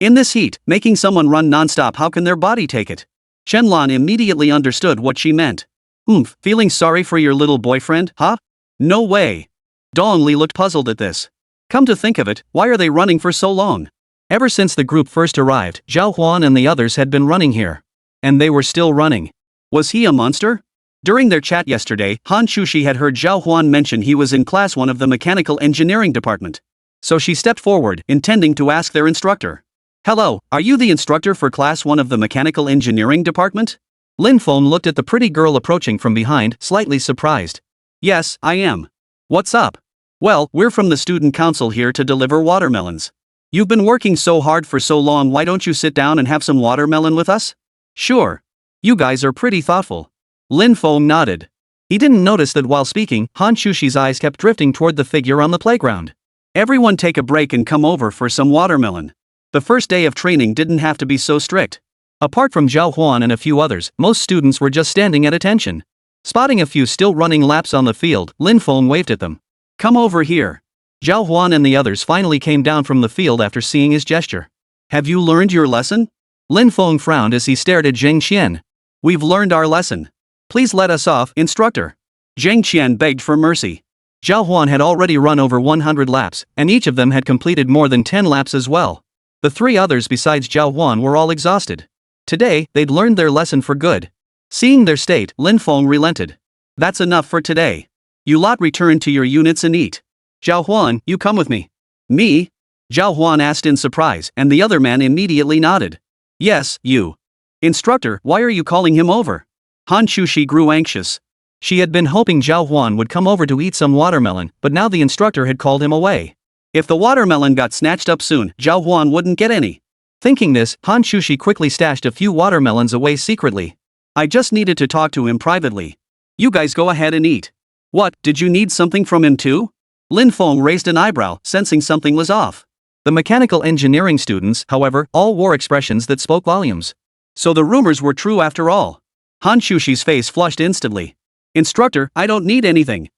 In this heat, making someone run non-stop, how can their body take it? Shenlan immediately understood what she meant. Feeling sorry for your little boyfriend, huh? No way. Dong Li looked puzzled at this. Come to think of it, why are they running for so long? Ever since the group first arrived, Zhào Huān and the others had been running here. And they were still running. Was he a monster? During their chat yesterday, Hán Chǔxī had heard Zhào Huān mention he was in class 1 of the mechanical engineering department. So she stepped forward, intending to ask their instructor. Hello, are you the instructor for class 1 of the mechanical engineering department? Lin Feng looked at the pretty girl approaching from behind, slightly surprised. Yes, I am. What's up? Well, we're from the student council here to deliver watermelons. You've been working so hard for so long, why don't you sit down and have some watermelon with us? Sure. You guys are pretty thoughtful. Lin Feng nodded. He didn't notice that while speaking, Hán Chǔxī's eyes kept drifting toward the figure on the playground. Everyone take a break and come over for some watermelon. The first day of training didn't have to be so strict. Apart from Zhào Huān and a few others, most students were just standing at attention. Spotting a few still running laps on the field, Lin Feng waved at them. Come over here. Zhào Huān and the others finally came down from the field after seeing his gesture. Have you learned your lesson? Lin Feng frowned as he stared at Zheng Qian. We've learned our lesson. Please let us off, instructor. Zheng Qian begged for mercy. Zhào Huān had already run over 100 laps, and each of them had completed more than 10 laps as well. The 3 others besides Zhào Huān were all exhausted. Today, they'd learned their lesson for good. Seeing their state, Lin Feng relented. That's enough for today. You lot return to your units and eat. Zhào Huān, you come with me. Me? Zhào Huān asked in surprise, and the other man immediately nodded. Yes, you. Instructor, why are you calling him over? Hán Chǔxī grew anxious. She had been hoping Zhào Huān would come over to eat some watermelon, but now the instructor had called him away. If the watermelon got snatched up soon, Zhào Huān wouldn't get any. Thinking this, Hán Chǔxī quickly stashed a few watermelons away secretly. I just needed to talk to him privately. You guys go ahead and eat. What, did you need something from him too? Lin Feng raised an eyebrow, sensing something was off. The mechanical engineering students, however, all wore expressions that spoke volumes. So the rumors were true after all. Hán Chǔxī's face flushed instantly. Instructor, I don't need anything.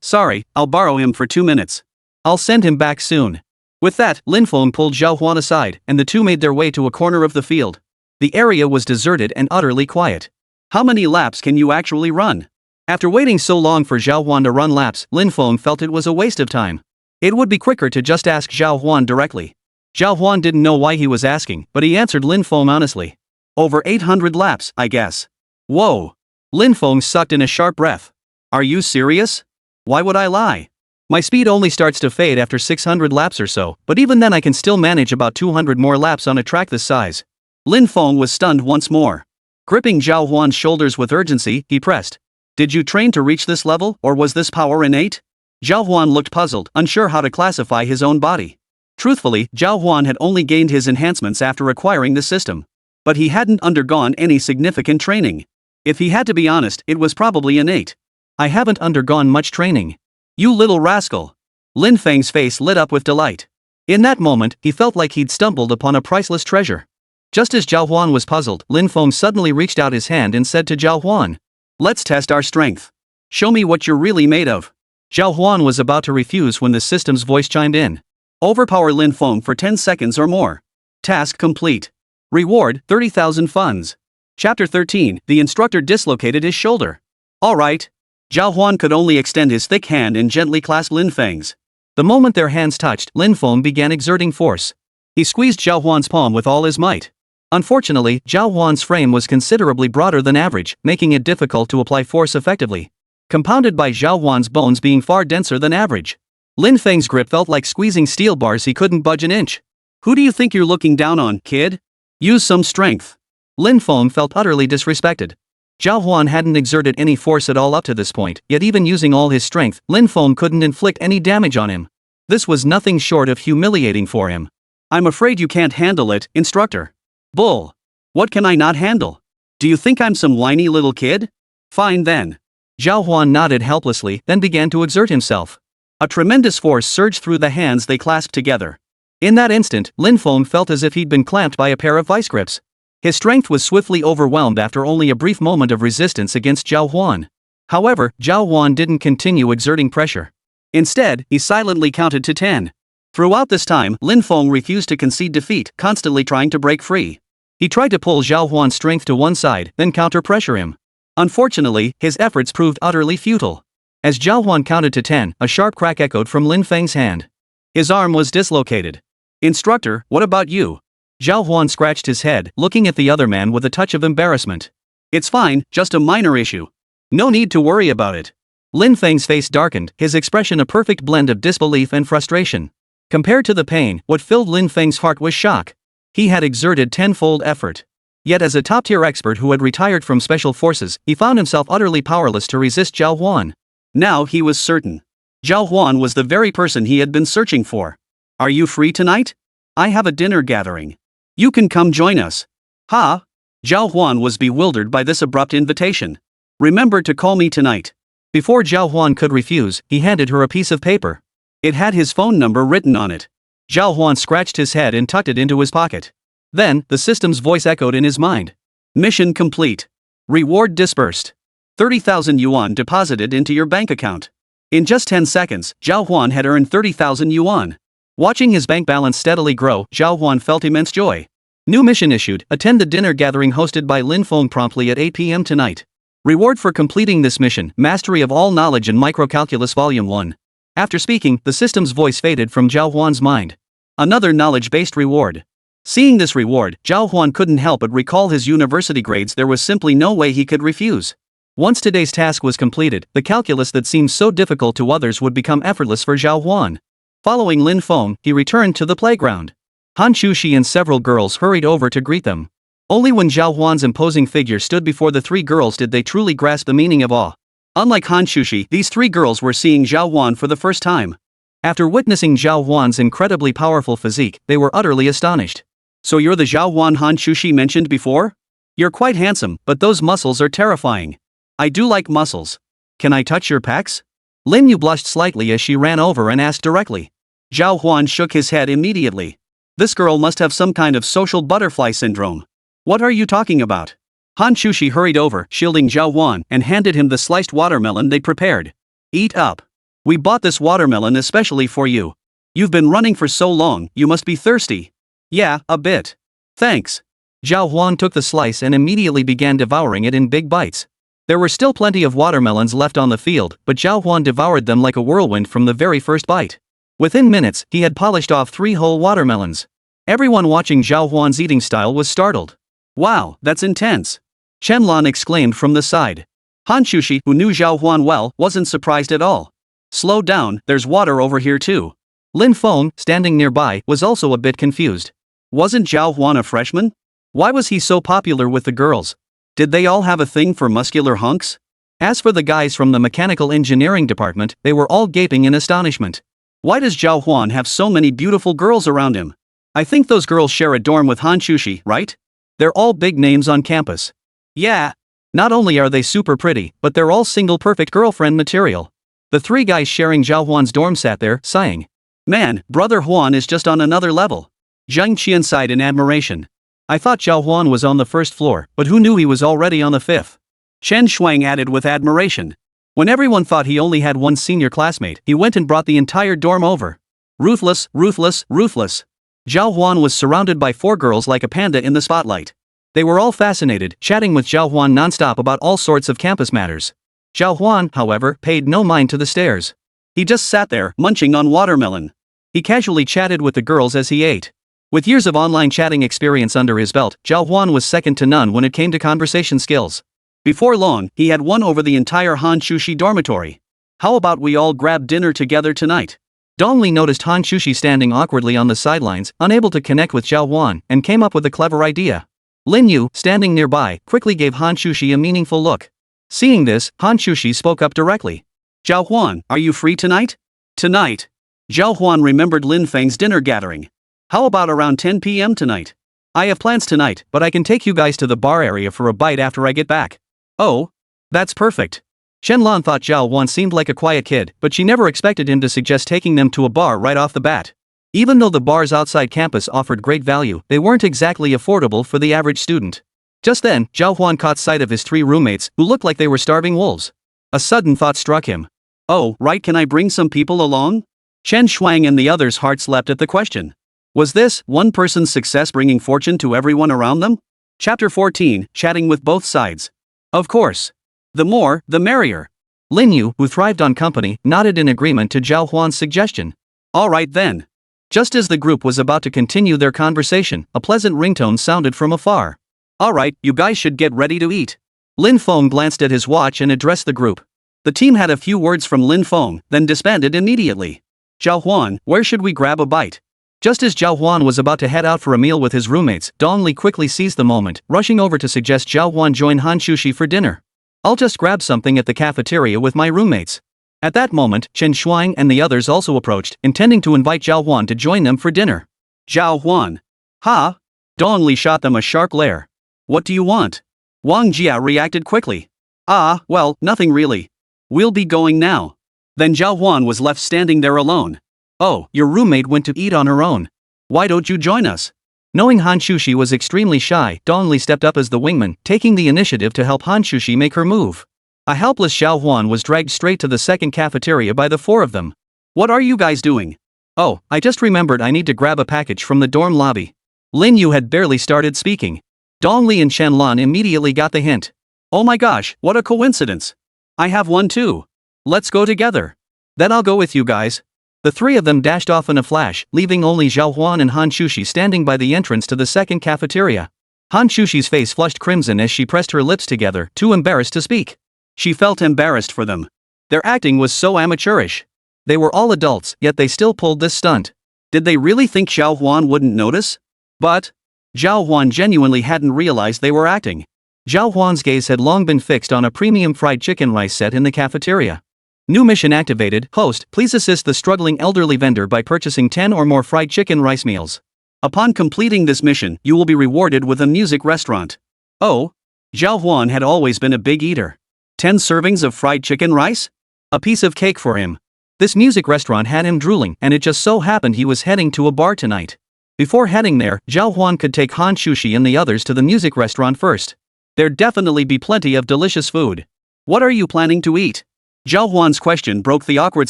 Sorry, I'll borrow him for 2 minutes. I'll send him back soon. With that, Lin Feng pulled Zhào Huān aside, and the two made their way to a corner of the field. The area was deserted and utterly quiet. How many laps can you actually run? After waiting so long for Zhào Huān to run laps, Lin Feng felt it was a waste of time. It would be quicker to just ask Zhào Huān directly. Zhào Huān didn't know why he was asking, but he answered Lin Feng honestly. Over 800 laps, I guess. Whoa! Lin Feng sucked in a sharp breath. Are you serious? Why would I lie? My speed only starts to fade after 600 laps or so, but even then I can still manage about 200 more laps on a track this size. Lin Feng was stunned once more. Gripping Zhào Huān's shoulders with urgency, he pressed. Did you train to reach this level, or was this power innate? Zhào Huān looked puzzled, unsure how to classify his own body. Truthfully, Zhào Huān had only gained his enhancements after acquiring the system. But he hadn't undergone any significant training. If he had to be honest, it was probably innate. I haven't undergone much training. You little rascal. Lin Feng's face lit up with delight. In that moment, he felt like he'd stumbled upon a priceless treasure. Just as Zhào Huān was puzzled, Lin Feng suddenly reached out his hand and said to Zhào Huān, let's test our strength. Show me what you're really made of. Zhào Huān was about to refuse when the system's voice chimed in. Overpower Lin Feng for 10 seconds or more. Task complete. Reward, 30,000 funds. Chapter 13, the instructor dislocated his shoulder. Alright. Zhào Huān could only extend his thick hand and gently clasp Lin Feng's. The moment their hands touched, Lin Feng began exerting force. He squeezed Zhào Huān's palm with all his might. Unfortunately, Zhào Huān's frame was considerably broader than average, making it difficult to apply force effectively. Compounded by Zhào Huān's bones being far denser than average. Lin Feng's grip felt like squeezing steel bars he couldn't budge an inch. Who do you think you're looking down on, kid? Use some strength. Lin Feng felt utterly disrespected. Zhào Huān hadn't exerted any force at all up to this point, yet even using all his strength, Lin Feng couldn't inflict any damage on him. This was nothing short of humiliating for him. I'm afraid you can't handle it, instructor. Bull. What can I not handle? Do you think I'm some whiny little kid? Fine then. Zhào Huān nodded helplessly, then began to exert himself. A tremendous force surged through the hands they clasped together. In that instant, Lin Feng felt as if he'd been clamped by a pair of vice grips. His strength was swiftly overwhelmed after only a brief moment of resistance against Zhào Huān. However, Zhào Huān didn't continue exerting pressure. Instead, he silently counted to 10. Throughout this time, Lin Feng refused to concede defeat, constantly trying to break free. He tried to pull Zhào Huān's strength to one side, then counter-pressure him. Unfortunately, his efforts proved utterly futile. As Zhào Huān counted to 10, a sharp crack echoed from Lin Feng's hand. His arm was dislocated. Instructor, what about you? Zhào Huān scratched his head, looking at the other man with a touch of embarrassment. It's fine, just a minor issue. No need to worry about it. Lin Feng's face darkened, his expression a perfect blend of disbelief and frustration. Compared to the pain, what filled Lin Feng's heart was shock. He had exerted tenfold effort. Yet as a top-tier expert who had retired from special forces, he found himself utterly powerless to resist Zhào Huān. Now he was certain. Zhào Huān was the very person he had been searching for. Are you free tonight? I have a dinner gathering. You can come join us. Ha! Zhào Huān was bewildered by this abrupt invitation. Remember to call me tonight. Before Zhào Huān could refuse, he handed her a piece of paper. It had his phone number written on it. Zhào Huān scratched his head and tucked it into his pocket. Then, the system's voice echoed in his mind. Mission complete. Reward dispersed. 30,000 yuan deposited into your bank account. In just 10 seconds, Zhào Huān had earned 30,000 yuan. Watching his bank balance steadily grow, Zhào Huān felt immense joy. New mission issued, attend the dinner gathering hosted by Lin Feng promptly at 8 p.m. tonight. Reward for completing this mission, Mastery of All Knowledge in Microcalculus Volume 1. After speaking, the system's voice faded from Zhào Huān's mind. Another knowledge-based reward. Seeing this reward, Zhào Huān couldn't help but recall his university grades. There was simply no way he could refuse. Once today's task was completed, the calculus that seemed so difficult to others would become effortless for Zhào Huān. Following Lin Feng, he returned to the playground. Hán Chǔxī and several girls hurried over to greet them. Only when Zhào Huān's imposing figure stood before the three girls did they truly grasp the meaning of awe. Unlike Hán Chǔxī, these three girls were seeing Zhào Huān for the first time. After witnessing Zhào Huān's incredibly powerful physique, they were utterly astonished. So you're the Zhào Huān Hán Chǔxī mentioned before? You're quite handsome, but those muscles are terrifying. I do like muscles. Can I touch your pecs? Lin Yu blushed slightly as she ran over and asked directly. Zhào Huān shook his head immediately. This girl must have some kind of social butterfly syndrome. What are you talking about? Hán Chǔxī hurried over, shielding Zhào Huān, and handed him the sliced watermelon they'd prepared. Eat up. We bought this watermelon especially for you. You've been running for so long, you must be thirsty. Yeah, a bit. Thanks. Zhào Huān took the slice and immediately began devouring it in big bites. There were still plenty of watermelons left on the field, but Zhào Huān devoured them like a whirlwind from the very first bite. Within minutes, he had polished off 3 whole watermelons. Everyone watching Zhào Huān's eating style was startled. Wow, that's intense. Qianlan exclaimed from the side. Hán Chǔxī, who knew Zhào Huān well, wasn't surprised at all. Slow down, there's water over here too. Lin Feng, standing nearby, was also a bit confused. Wasn't Zhào Huān a freshman? Why was he so popular with the girls? Did they all have a thing for muscular hunks? As for the guys from the mechanical engineering department, they were all gaping in astonishment. Why does Zhào Huān have so many beautiful girls around him? I think those girls share a dorm with Hán Chǔxī, right? They're all big names on campus. Yeah. Not only are they super pretty, but they're all single perfect girlfriend material. The 3 guys sharing Zhào Huān's dorm sat there, sighing. Man, brother Huān is just on another level. Zhang Qian sighed in admiration. I thought Zhào Huān was on the 1st floor, but who knew he was already on the 5th? Chen Shuang added with admiration. When everyone thought he only had one senior classmate, he went and brought the entire dorm over. Ruthless, ruthless, ruthless. Zhào Huān was surrounded by 4 girls like a panda in the spotlight. They were all fascinated, chatting with Zhào Huān non-stop about all sorts of campus matters. Zhào Huān, however, paid no mind to the stares. He just sat there, munching on watermelon. He casually chatted with the girls as he ate. With years of online chatting experience under his belt, Zhào Huān was second to none when it came to conversation skills. Before long, he had won over the entire Hán Chǔxī dormitory. How about we all grab dinner together tonight? Dongli noticed Hán Chǔxī standing awkwardly on the sidelines, unable to connect with Zhào Huān, and came up with a clever idea. Lin Yu, standing nearby, quickly gave Hán Chǔxī a meaningful look. Seeing this, Hán Chǔxī spoke up directly. Zhào Huān, are you free tonight? Tonight? Zhào Huān remembered Lin Feng's dinner gathering. How about around 10 p.m. tonight? I have plans tonight, but I can take you guys to the bar area for a bite after I get back. Oh? That's perfect. Qianlan thought Zhào Huān seemed like a quiet kid, but she never expected him to suggest taking them to a bar right off the bat. Even though the bars outside campus offered great value, they weren't exactly affordable for the average student. Just then, Zhào Huān caught sight of his 3 roommates, who looked like they were starving wolves. A sudden thought struck him. Oh, right, can I bring some people along? Chen Shuang and the others' hearts leapt at the question. Was this one person's success bringing fortune to everyone around them? Chapter 14, Chatting with Both Sides. Of course. The more, the merrier. Lin Yu, who thrived on company, nodded in agreement to Zhào Huān's suggestion. All right then. Just as the group was about to continue their conversation, a pleasant ringtone sounded from afar. All right, you guys should get ready to eat. Lin Feng glanced at his watch and addressed the group. The team had a few words from Lin Feng, then disbanded immediately. Zhào Huān, where should we grab a bite? Just as Zhào Huān was about to head out for a meal with his roommates, Dong Li quickly seized the moment, rushing over to suggest Zhào Huān join Hán Chǔxī for dinner. I'll just grab something at the cafeteria with my roommates. At that moment, Chen Shuang and the others also approached, intending to invite Zhào Huān to join them for dinner. Zhào Huān. Ha! Dong Li shot them a sharp glare. What do you want? Wang Jia reacted quickly. Ah, well, nothing really. We'll be going now. Then Zhào Huān was left standing there alone. Oh, your roommate went to eat on her own. Why don't you join us? Knowing Hán Chǔxī was extremely shy, Dong Li stepped up as the wingman, taking the initiative to help Hán Chǔxī make her move. A helpless Zhào Huān was dragged straight to the second cafeteria by the 4 of them. What are you guys doing? Oh, I just remembered I need to grab a package from the dorm lobby. Lin Yu had barely started speaking. Dong Li and Qianlan immediately got the hint. Oh my gosh, what a coincidence. I have one too. Let's go together. Then I'll go with you guys. The 3 of them dashed off in a flash, leaving only Zhào Huān and Hán Chǔxī standing by the entrance to the second cafeteria. Hán Chǔxī's face flushed crimson as she pressed her lips together, too embarrassed to speak. She felt embarrassed for them. Their acting was so amateurish. They were all adults, yet they still pulled this stunt. Did they really think Zhào Huān wouldn't notice? But Zhào Huān genuinely hadn't realized they were acting. Zhào Huān's gaze had long been fixed on a premium fried chicken rice set in the cafeteria. New mission activated. Host, please assist the struggling elderly vendor by purchasing 10 or more fried chicken rice meals. Upon completing this mission, you will be rewarded with a music restaurant. Oh? Zhào Huān had always been a big eater. 10 servings of fried chicken rice? A piece of cake for him. This music restaurant had him drooling, and it just so happened he was heading to a bar tonight. Before heading there, Zhào Huān could take Hán Chǔxī and the others to the music restaurant first. There'd definitely be plenty of delicious food. What are you planning to eat? Zhào Huān's question broke the awkward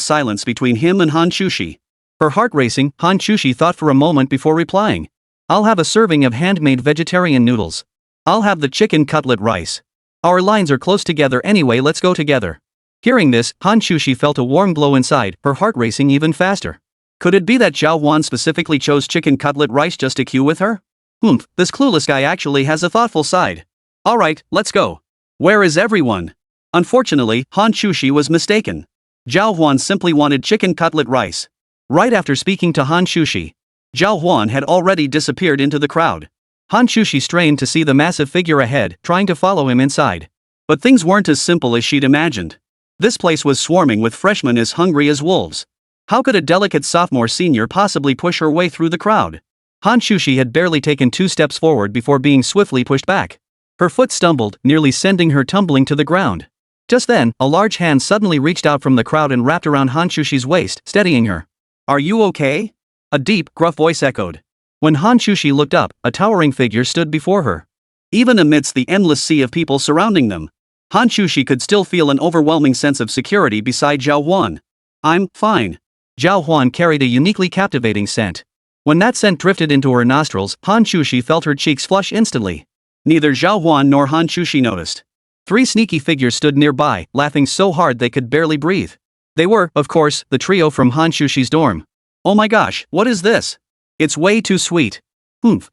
silence between him and Hán Chǔxī. Her heart racing, Hán Chǔxī thought for a moment before replying. I'll have a serving of handmade vegetarian noodles. I'll have the chicken cutlet rice. Our lines are close together anyway, let's go together. Hearing this, Hán Chǔxī felt a warm glow inside, her heart racing even faster. Could it be that Zhào Huān specifically chose chicken cutlet rice just to queue with her? This clueless guy actually has a thoughtful side. Alright, let's go. Where is everyone? Unfortunately, Hán Chǔxī was mistaken. Zhào Huān simply wanted chicken cutlet rice. Right after speaking to Hán Chǔxī, Zhào Huān had already disappeared into the crowd. Hán Chǔxī strained to see the massive figure ahead, trying to follow him inside. But things weren't as simple as she'd imagined. This place was swarming with freshmen as hungry as wolves. How could a delicate sophomore senior possibly push her way through the crowd? Hán Chǔxī had barely taken 2 steps forward before being swiftly pushed back. Her foot stumbled, nearly sending her tumbling to the ground. Just then, a large hand suddenly reached out from the crowd and wrapped around Hán Chǔxī's waist, steadying her. Are you okay? A deep, gruff voice echoed. When Hán Chǔxī looked up, a towering figure stood before her. Even amidst the endless sea of people surrounding them, Hán Chǔxī could still feel an overwhelming sense of security beside Zhào Huān. I'm fine. Zhào Huān carried a uniquely captivating scent. When that scent drifted into her nostrils, Hán Chǔxī felt her cheeks flush instantly. Neither Zhào Huān nor Hán Chǔxī noticed. 3 sneaky figures stood nearby, laughing so hard they could barely breathe. They were, of course, the trio from Hán Chǔxī's dorm. Oh my gosh, what is this? It's way too sweet.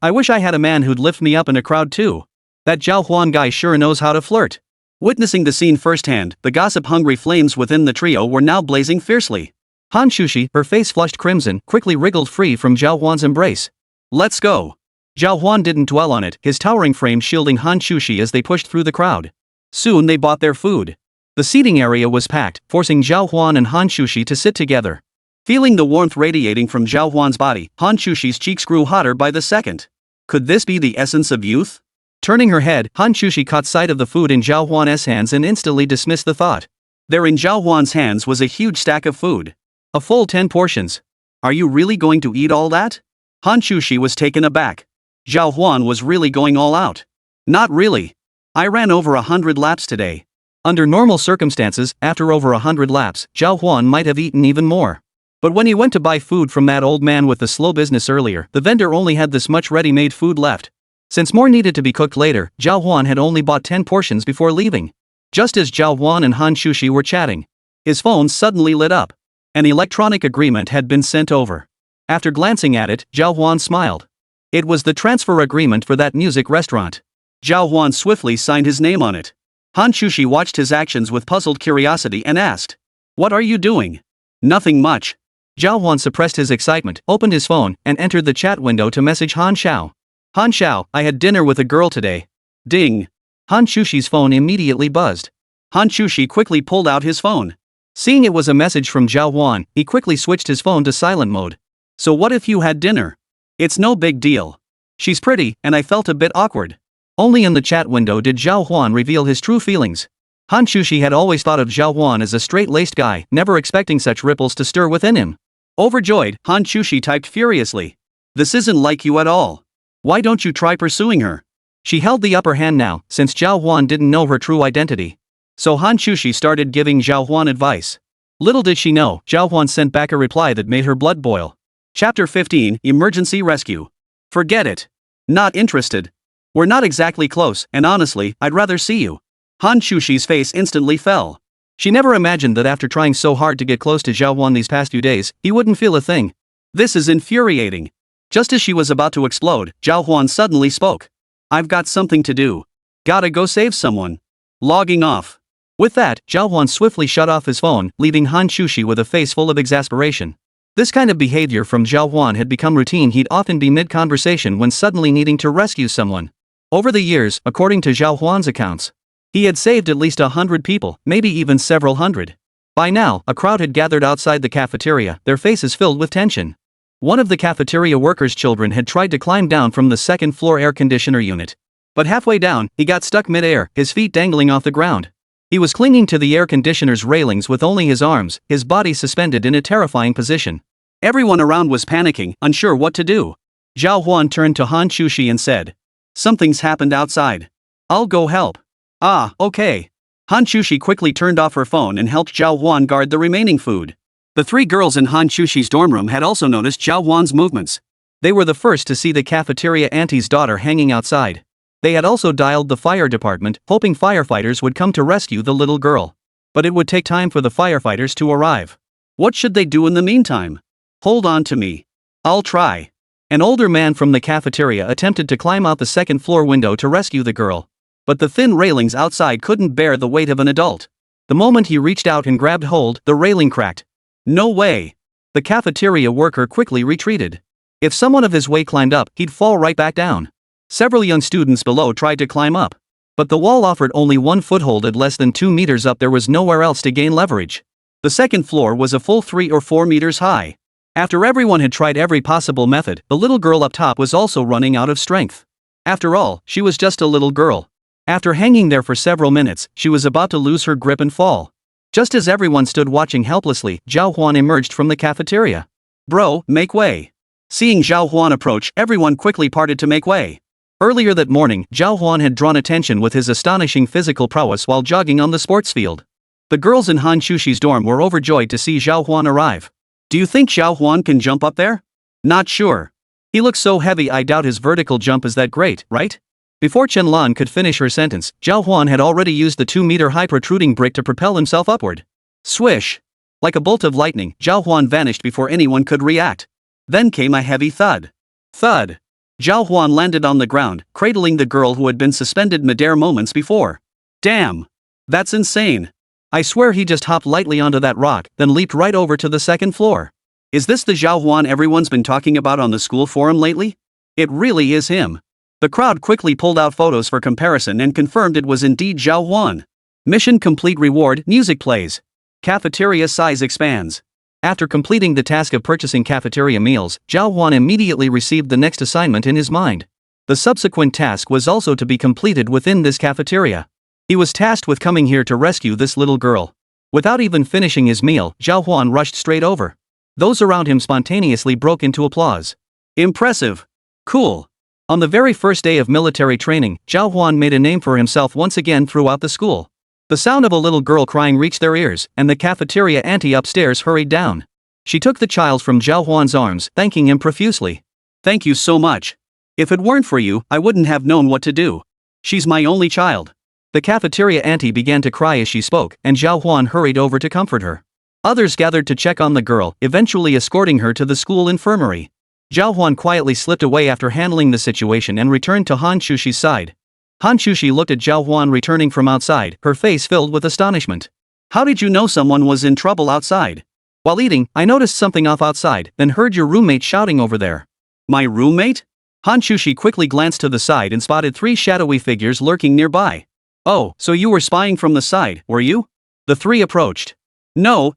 I wish I had a man who'd lift me up in a crowd too. That Zhào Huān guy sure knows how to flirt. Witnessing the scene firsthand, the gossip-hungry flames within the trio were now blazing fiercely. Hán Chǔxī, her face flushed crimson, quickly wriggled free from Zhào Huān's embrace. Let's go. Zhào Huān didn't dwell on it, his towering frame shielding Hán Chǔxī as they pushed through the crowd. Soon they bought their food. The seating area was packed, forcing Zhào Huān and Hán Chǔxī to sit together. Feeling the warmth radiating from Zhào Huān's body, Hán Chǔxī's cheeks grew hotter by the second. Could this be the essence of youth? Turning her head, Hán Chǔxī caught sight of the food in Zhào Huān's hands and instantly dismissed the thought. There in Zhào Huān's hands was a huge stack of food. A full 10 portions. Are you really going to eat all that? Hán Chǔxī was taken aback. Zhào Huān was really going all out. Not really. I ran over 100 laps today. Under normal circumstances, after over 100 laps, Zhào Huān might have eaten even more. But when he went to buy food from that old man with the slow business earlier, the vendor only had this much ready-made food left. Since more needed to be cooked later, Zhào Huān had only bought 10 portions before leaving. Just as Zhào Huān and Hán Chǔxī were chatting, his phone suddenly lit up. An electronic agreement had been sent over. After glancing at it, Zhào Huān smiled. It was the transfer agreement for that music restaurant. Zhào Huān swiftly signed his name on it. Hán Chǔxī watched his actions with puzzled curiosity and asked, "What are you doing?" "Nothing much." Zhào Huān suppressed his excitement, opened his phone, and entered the chat window to message Hán Shào. "Hán Shào, I had dinner with a girl today." Ding. Hán Chǔxī's phone immediately buzzed. Hán Chǔxī quickly pulled out his phone. Seeing it was a message from Zhào Huān, he quickly switched his phone to silent mode. "So what if you had dinner?" "It's no big deal. She's pretty, and I felt a bit awkward." Only in the chat window did Zhào Huān reveal his true feelings. Hán Chǔxī had always thought of Zhào Huān as a straight-laced guy, never expecting such ripples to stir within him. Overjoyed, Hán Chǔxī typed furiously. "This isn't like you at all. Why don't you try pursuing her?" She held the upper hand now, since Zhào Huān didn't know her true identity. So Hán Chǔxī started giving Zhào Huān advice. Little did she know, Zhào Huān sent back a reply that made her blood boil. Chapter 15, Emergency Rescue. Forget it. Not interested. We're not exactly close, and honestly, I'd rather see you. Hán Chǔxī's face instantly fell. She never imagined that after trying so hard to get close to Zhào Huān these past few days, he wouldn't feel a thing. This is infuriating. Just as she was about to explode, Zhào Huān suddenly spoke. "I've got something to do. Gotta go save someone. Logging off." With that, Zhào Huān swiftly shut off his phone, leaving Hán Chǔxī with a face full of exasperation. This kind of behavior from Zhào Huān had become routine. He'd often be mid-conversation when suddenly needing to rescue someone. Over the years, according to Zhào Huān's accounts, he had saved at least 100 people, maybe even several hundred. By now, a crowd had gathered outside the cafeteria, their faces filled with tension. One of the cafeteria workers' children had tried to climb down from the second-floor air conditioner unit. But halfway down, he got stuck mid-air, his feet dangling off the ground. He was clinging to the air conditioner's railings with only his arms, his body suspended in a terrifying position. Everyone around was panicking, unsure what to do. Zhào Huān turned to Hán Chǔxī and said, "Something's happened outside. I'll go help. Ah, okay. Hán Chǔxī quickly turned off her phone and helped Zhào Huān guard the remaining food. The 3 girls in Hán Chǔxī's dorm room had also noticed Zhào Huān's movements. They were the first to see the cafeteria auntie's daughter hanging outside. They had also dialed the fire department, hoping firefighters would come to rescue the little girl. But it would take time for the firefighters to arrive. What should they do in the meantime? Hold on to me. I'll try. An older man from the cafeteria attempted to climb out the second-floor window to rescue the girl. But the thin railings outside couldn't bear the weight of an adult. The moment he reached out and grabbed hold, the railing cracked. No way. The cafeteria worker quickly retreated. If someone of his weight climbed up, he'd fall right back down. Several young students below tried to climb up. But the wall offered only one foothold. At less than 2 meters up, there was nowhere else to gain leverage. The second floor was a full 3 or 4 meters high. After everyone had tried every possible method, the little girl up top was also running out of strength. After all, she was just a little girl. After hanging there for several minutes, she was about to lose her grip and fall. Just as everyone stood watching helplessly, Zhào Huān emerged from the cafeteria. Bro, make way. Seeing Zhào Huān approach, everyone quickly parted to make way. Earlier that morning, Zhào Huān had drawn attention with his astonishing physical prowess while jogging on the sports field. The girls in Hán Chǔxī's dorm were overjoyed to see Zhào Huān arrive. Do you think Zhào Huān can jump up there? Not sure. He looks so heavy, I doubt his vertical jump is that great, right? Before Qianlan could finish her sentence, Zhào Huān had already used the 2-meter-high protruding brick to propel himself upward. Swish! Like a bolt of lightning, Zhào Huān vanished before anyone could react. Then came a heavy thud. Thud! Zhào Huān landed on the ground, cradling the girl who had been suspended midair moments before. Damn! That's insane! I swear he just hopped lightly onto that rock, then leaped right over to the second floor. Is this the Zhào Huān everyone's been talking about on the school forum lately? It really is him. The crowd quickly pulled out photos for comparison and confirmed it was indeed Zhào Huān. Mission complete. Reward. Music plays. Cafeteria size expands. After completing the task of purchasing cafeteria meals, Zhào Huān immediately received the next assignment in his mind. The subsequent task was also to be completed within this cafeteria. He was tasked with coming here to rescue this little girl. Without even finishing his meal, Zhào Huān rushed straight over. Those around him spontaneously broke into applause. Impressive. Cool. On the very first day of military training, Zhào Huān made a name for himself once again throughout the school. The sound of a little girl crying reached their ears, and the cafeteria auntie upstairs hurried down. She took the child from Zhào Huān's arms, thanking him profusely. Thank you so much. If it weren't for you, I wouldn't have known what to do. She's my only child. The cafeteria auntie began to cry as she spoke, and Zhào Huān hurried over to comfort her. Others gathered to check on the girl, eventually escorting her to the school infirmary. Zhào Huān quietly slipped away after handling the situation and returned to Hán Chǔxī's side. Hán Chǔxī looked at Zhào Huān returning from outside, her face filled with astonishment. How did you know someone was in trouble outside? While eating, I noticed something off outside, then heard your roommate shouting over there. My roommate? Hán Chǔxī quickly glanced to the side and spotted 3 shadowy figures lurking nearby. Oh, so you were spying from the side, were you? The 3 approached. No.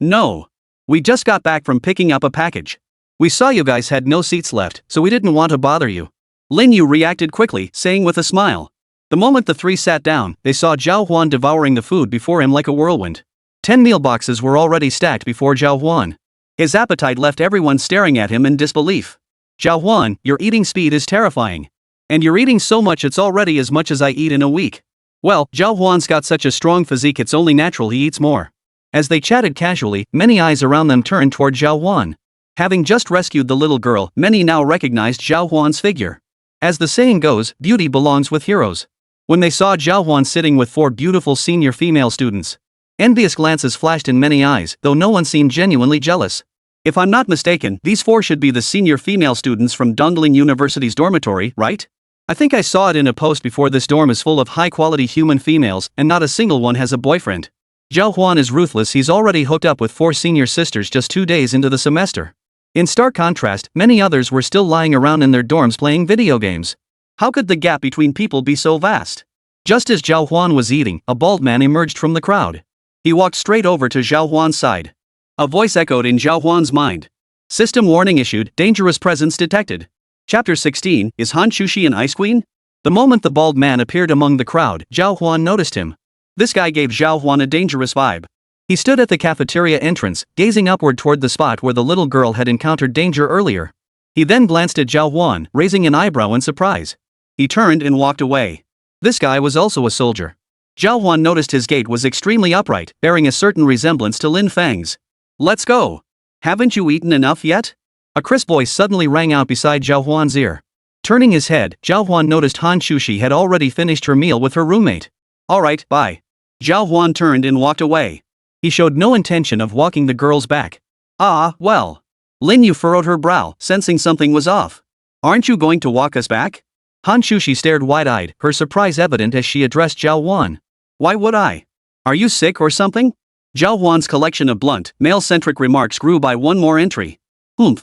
We just got back from picking up a package. We saw you guys had no seats left, so we didn't want to bother you. Lin Yu reacted quickly, saying with a smile. The moment the 3 sat down, they saw Zhào Huān devouring the food before him like a whirlwind. 10 meal boxes were already stacked before Zhào Huān. His appetite left everyone staring at him in disbelief. Zhào Huān, your eating speed is terrifying. And you're eating so much it's already as much as I eat in a week. Well, Zhào Huān's got such a strong physique it's only natural he eats more. As they chatted casually, many eyes around them turned toward Zhào Huān. Having just rescued the little girl, many now recognized Zhào Huān's figure. As the saying goes, beauty belongs with heroes. When they saw Zhào Huān sitting with 4 beautiful senior female students, envious glances flashed in many eyes, though no one seemed genuinely jealous. If I'm not mistaken, these 4 should be the senior female students from Dongling University's dormitory, right? I think I saw it in a post before. This dorm is full of high-quality human females, and not a single one has a boyfriend. Zhào Huān is ruthless. He's already hooked up with 4 senior sisters just 2 days into the semester. In stark contrast, many others were still lying around in their dorms playing video games. How could the gap between people be so vast? Just as Zhào Huān was eating, a bald man emerged from the crowd. He walked straight over to Zhào Huān's side. A voice echoed in Zhào Huān's mind. System warning issued, dangerous presence detected. Chapter 16, is Hán Chǔxī an ice queen? The moment the bald man appeared among the crowd, Zhào Huān noticed him. This guy gave Zhào Huān a dangerous vibe. He stood at the cafeteria entrance, gazing upward toward the spot where the little girl had encountered danger earlier. He then glanced at Zhào Huān, raising an eyebrow in surprise. He turned and walked away. This guy was also a soldier. Zhào Huān noticed his gait was extremely upright, bearing a certain resemblance to Lin Fang's. Let's go. Haven't you eaten enough yet? A crisp voice suddenly rang out beside Zhào Huān's ear. Turning his head, Zhào Huān noticed Hán Chǔxī had already finished her meal with her roommate. Alright, bye. Zhào Huān turned and walked away. He showed no intention of walking the girls back. Ah, well. Lin Yu furrowed her brow, sensing something was off. Aren't you going to walk us back? Hán Chǔxī stared wide-eyed, her surprise evident as she addressed Zhào Huān. Why would I? Are you sick or something? Zhào Huān's collection of blunt, male-centric remarks grew by one more entry.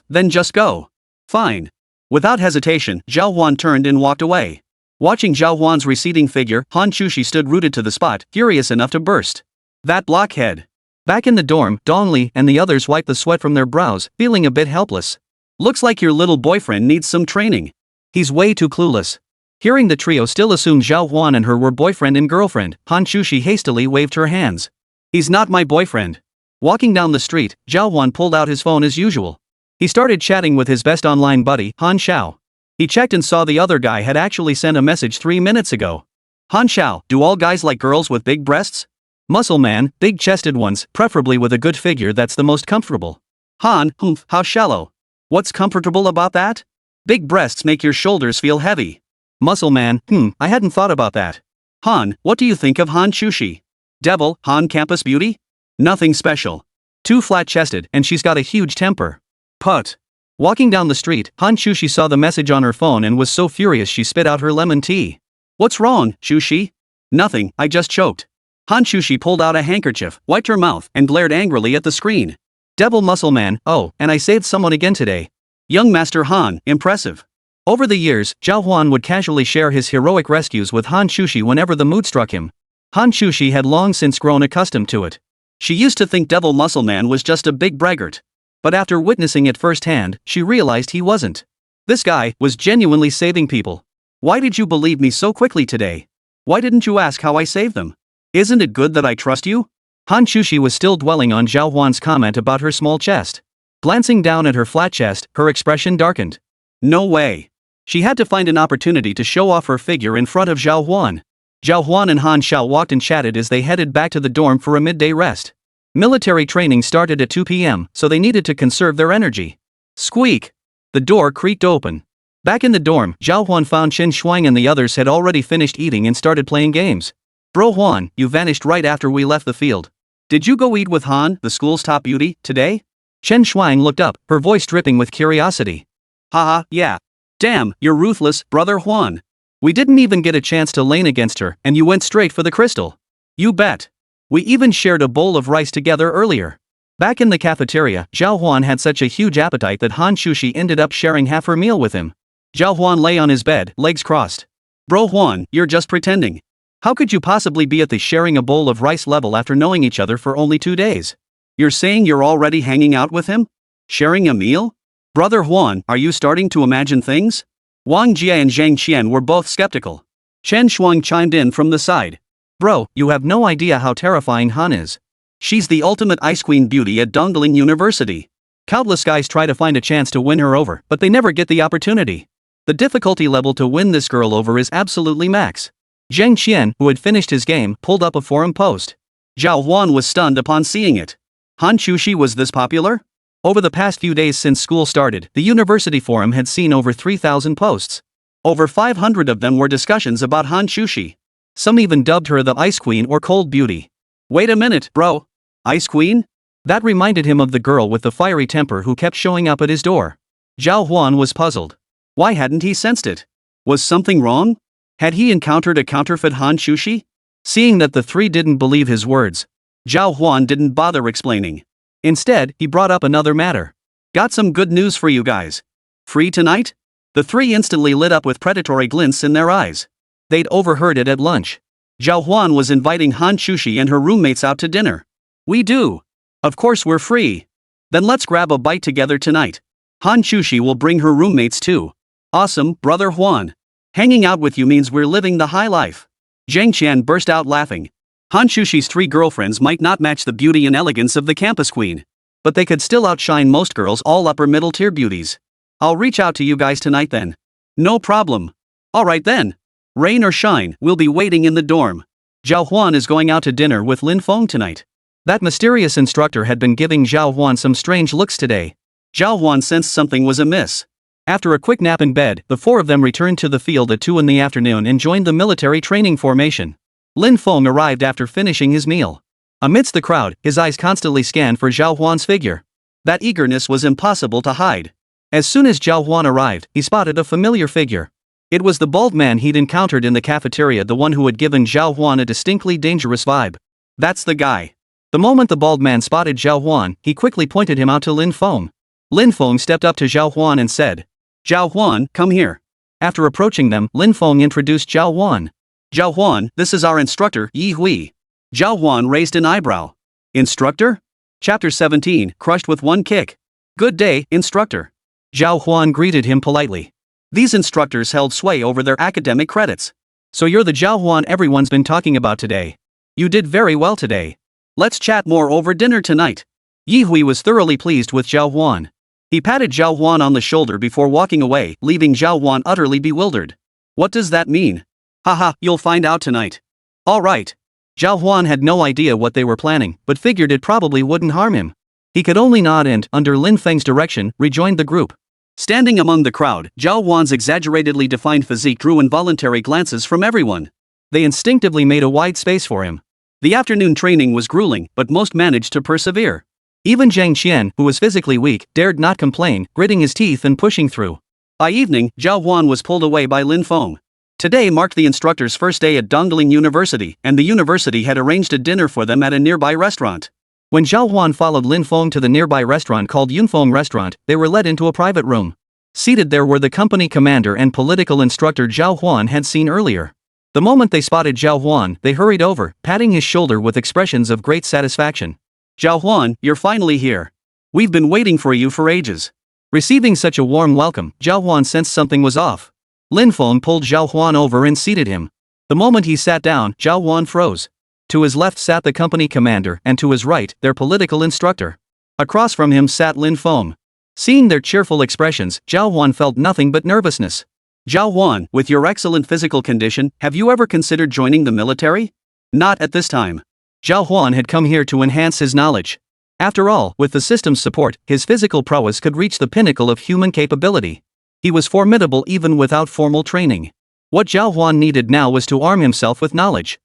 Then just go. Fine. Without hesitation, Zhào Huān turned and walked away. Watching Zhào Huān's receding figure, Hán Chǔxī stood rooted to the spot, furious enough to burst. That blockhead. Back in the dorm, Dongli and the others wiped the sweat from their brows, feeling a bit helpless. Looks like your little boyfriend needs some training. He's way too clueless. Hearing the trio still assume Zhào Huān and her were boyfriend and girlfriend, Hán Chǔxī hastily waved her hands. He's not my boyfriend. Walking down the street, Zhào Huān pulled out his phone as usual. He started chatting with his best online buddy, Hán Shào. He checked and saw the other guy had actually sent a message 3 minutes ago. Hán Shào, do all guys like girls with big breasts? Muscle man, big-chested ones, preferably with a good figure that's the most comfortable. Han, how shallow. What's comfortable about that? Big breasts make your shoulders feel heavy. Muscle man, I hadn't thought about that. Han, what do you think of Hán Chǔxī? Devil, Han campus beauty? Nothing special. Too flat-chested, and she's got a huge temper. Put. Walking down the street, Hán Chǔxī saw the message on her phone and was so furious she spit out her lemon tea. What's wrong, Chǔxī? Nothing, I just choked. Hán Chǔxī pulled out a handkerchief, wiped her mouth, and glared angrily at the screen. Devil muscle man, oh, and I saved someone again today. Young Master Han, impressive. Over the years, Zhào Huān would casually share his heroic rescues with Hán Chǔxī whenever the mood struck him. Hán Chǔxī had long since grown accustomed to it. She used to think Devil Muscle Man was just a big braggart. But after witnessing it firsthand, she realized he wasn't. This guy was genuinely saving people. Why did you believe me so quickly today? Why didn't you ask how I saved them? Isn't it good that I trust you? Hán Chǔxī was still dwelling on Zhào Huān's comment about her small chest. Glancing down at her flat chest, her expression darkened. No way. She had to find an opportunity to show off her figure in front of Zhào Huān. Zhào Huān and Hán Shào walked and chatted as they headed back to the dorm for a midday rest. Military training started at 2 p.m., so they needed to conserve their energy. Squeak! The door creaked open. Back in the dorm, Zhào Huān found Chen Shuang and the others had already finished eating and started playing games. Bro Huān, you vanished right after we left the field. Did you go eat with Han, the school's top beauty, today? Chen Shuang looked up, her voice dripping with curiosity. Haha, yeah. Damn, you're ruthless, brother Huān. We didn't even get a chance to lane against her, and you went straight for the crystal. You bet. We even shared a bowl of rice together earlier. Back in the cafeteria, Zhào Huān had such a huge appetite that Hán Chǔxī ended up sharing half her meal with him. Zhào Huān lay on his bed, legs crossed. Bro Huān, you're just pretending. How could you possibly be at the sharing a bowl of rice level after knowing each other for only 2 days? You're saying you're already hanging out with him? Sharing a meal? Brother Huān, are you starting to imagine things? Wang Jie and Zhang Qian were both skeptical. Chen Shuang chimed in from the side. Bro, you have no idea how terrifying Han is. She's the ultimate ice queen beauty at Dongling University. Countless guys try to find a chance to win her over, but they never get the opportunity. The difficulty level to win this girl over is absolutely max. Zhang Qian, who had finished his game, pulled up a forum post. Zhào Huān was stunned upon seeing it. Hán Chǔxī was this popular? Over the past few days since school started, the university forum had seen over 3,000 posts. Over 500 of them were discussions about Hán Chǔxī. Some even dubbed her the Ice Queen or Cold Beauty. Wait a minute, bro. Ice Queen? That reminded him of the girl with the fiery temper who kept showing up at his door. Zhào Huān was puzzled. Why hadn't he sensed it? Was something wrong? Had he encountered a counterfeit Hán Chǔxī? Seeing that the three didn't believe his words, Zhào Huān didn't bother explaining. Instead, he brought up another matter. Got some good news for you guys. Free tonight? The three instantly lit up with predatory glints in their eyes. They'd overheard it at lunch. Zhào Huān was inviting Hán Chǔxī and her roommates out to dinner. We do. Of course we're free. Then let's grab a bite together tonight. Hán Chǔxī will bring her roommates too. Awesome, brother Huān. Hanging out with you means we're living the high life. Zhang Qian burst out laughing. Hán Chǔxī's 3 girlfriends might not match the beauty and elegance of the campus queen, but they could still outshine most girls, all upper middle tier beauties. I'll reach out to you guys tonight then. No problem. Alright then. Rain or shine, we'll be waiting in the dorm. Zhào Huān is going out to dinner with Lin Feng tonight. That mysterious instructor had been giving Zhào Huān some strange looks today. Zhào Huān sensed something was amiss. After a quick nap in bed, the four of them returned to the field at 2 in the afternoon and joined the military training formation. Lin Feng arrived after finishing his meal. Amidst the crowd, his eyes constantly scanned for Zhào Huān's figure. That eagerness was impossible to hide. As soon as Zhào Huān arrived, he spotted a familiar figure. It was the bald man he'd encountered in the cafeteria, the one who had given Zhào Huān a distinctly dangerous vibe. That's the guy. The moment the bald man spotted Zhào Huān, he quickly pointed him out to Lin Feng. Lin Feng stepped up to Zhào Huān and said, "Zhào Huān, come here." After approaching them, Lin Feng introduced Zhào Huān. "Zhào Huān, this is our instructor, Yi Hui." Zhào Huān raised an eyebrow. "Instructor?" Chapter 17, crushed with one kick. "Good day, instructor." Zhào Huān greeted him politely. These instructors held sway over their academic credits. "So you're the Zhào Huān everyone's been talking about today. You did very well today. Let's chat more over dinner tonight." Yi Hui was thoroughly pleased with Zhào Huān. He patted Zhào Huān on the shoulder before walking away, leaving Zhào Huān utterly bewildered. "What does that mean?" "Haha, you'll find out tonight." "All right." Zhào Huān had no idea what they were planning, but figured it probably wouldn't harm him. He could only nod and, under Lin Feng's direction, rejoined the group. Standing among the crowd, Zhào Huān's exaggeratedly defined physique drew involuntary glances from everyone. They instinctively made a wide space for him. The afternoon training was grueling, but most managed to persevere. Even Zhang Qian, who was physically weak, dared not complain, gritting his teeth and pushing through. By evening, Zhào Huān was pulled away by Lin Feng. Today marked the instructor's first day at Dongling University, and the university had arranged a dinner for them at a nearby restaurant. When Zhào Huān followed Lin Feng to the nearby restaurant called Yunfeng Restaurant, they were led into a private room. Seated there were the company commander and political instructor Zhào Huān had seen earlier. The moment they spotted Zhào Huān, they hurried over, patting his shoulder with expressions of great satisfaction. "Zhào Huān, you're finally here. We've been waiting for you for ages." Receiving such a warm welcome, Zhào Huān sensed something was off. Lin Feng pulled Zhào Huān over and seated him. The moment he sat down, Zhào Huān froze. To his left sat the company commander, and to his right, their political instructor. Across from him sat Lin Feng. Seeing their cheerful expressions, Zhào Huān felt nothing but nervousness. "Zhào Huān, with your excellent physical condition, have you ever considered joining the military?" "Not at this time." Zhào Huān had come here to enhance his knowledge. After all, with the system's support, his physical prowess could reach the pinnacle of human capability. He was formidable even without formal training. What Zhào Huān needed now was to arm himself with knowledge.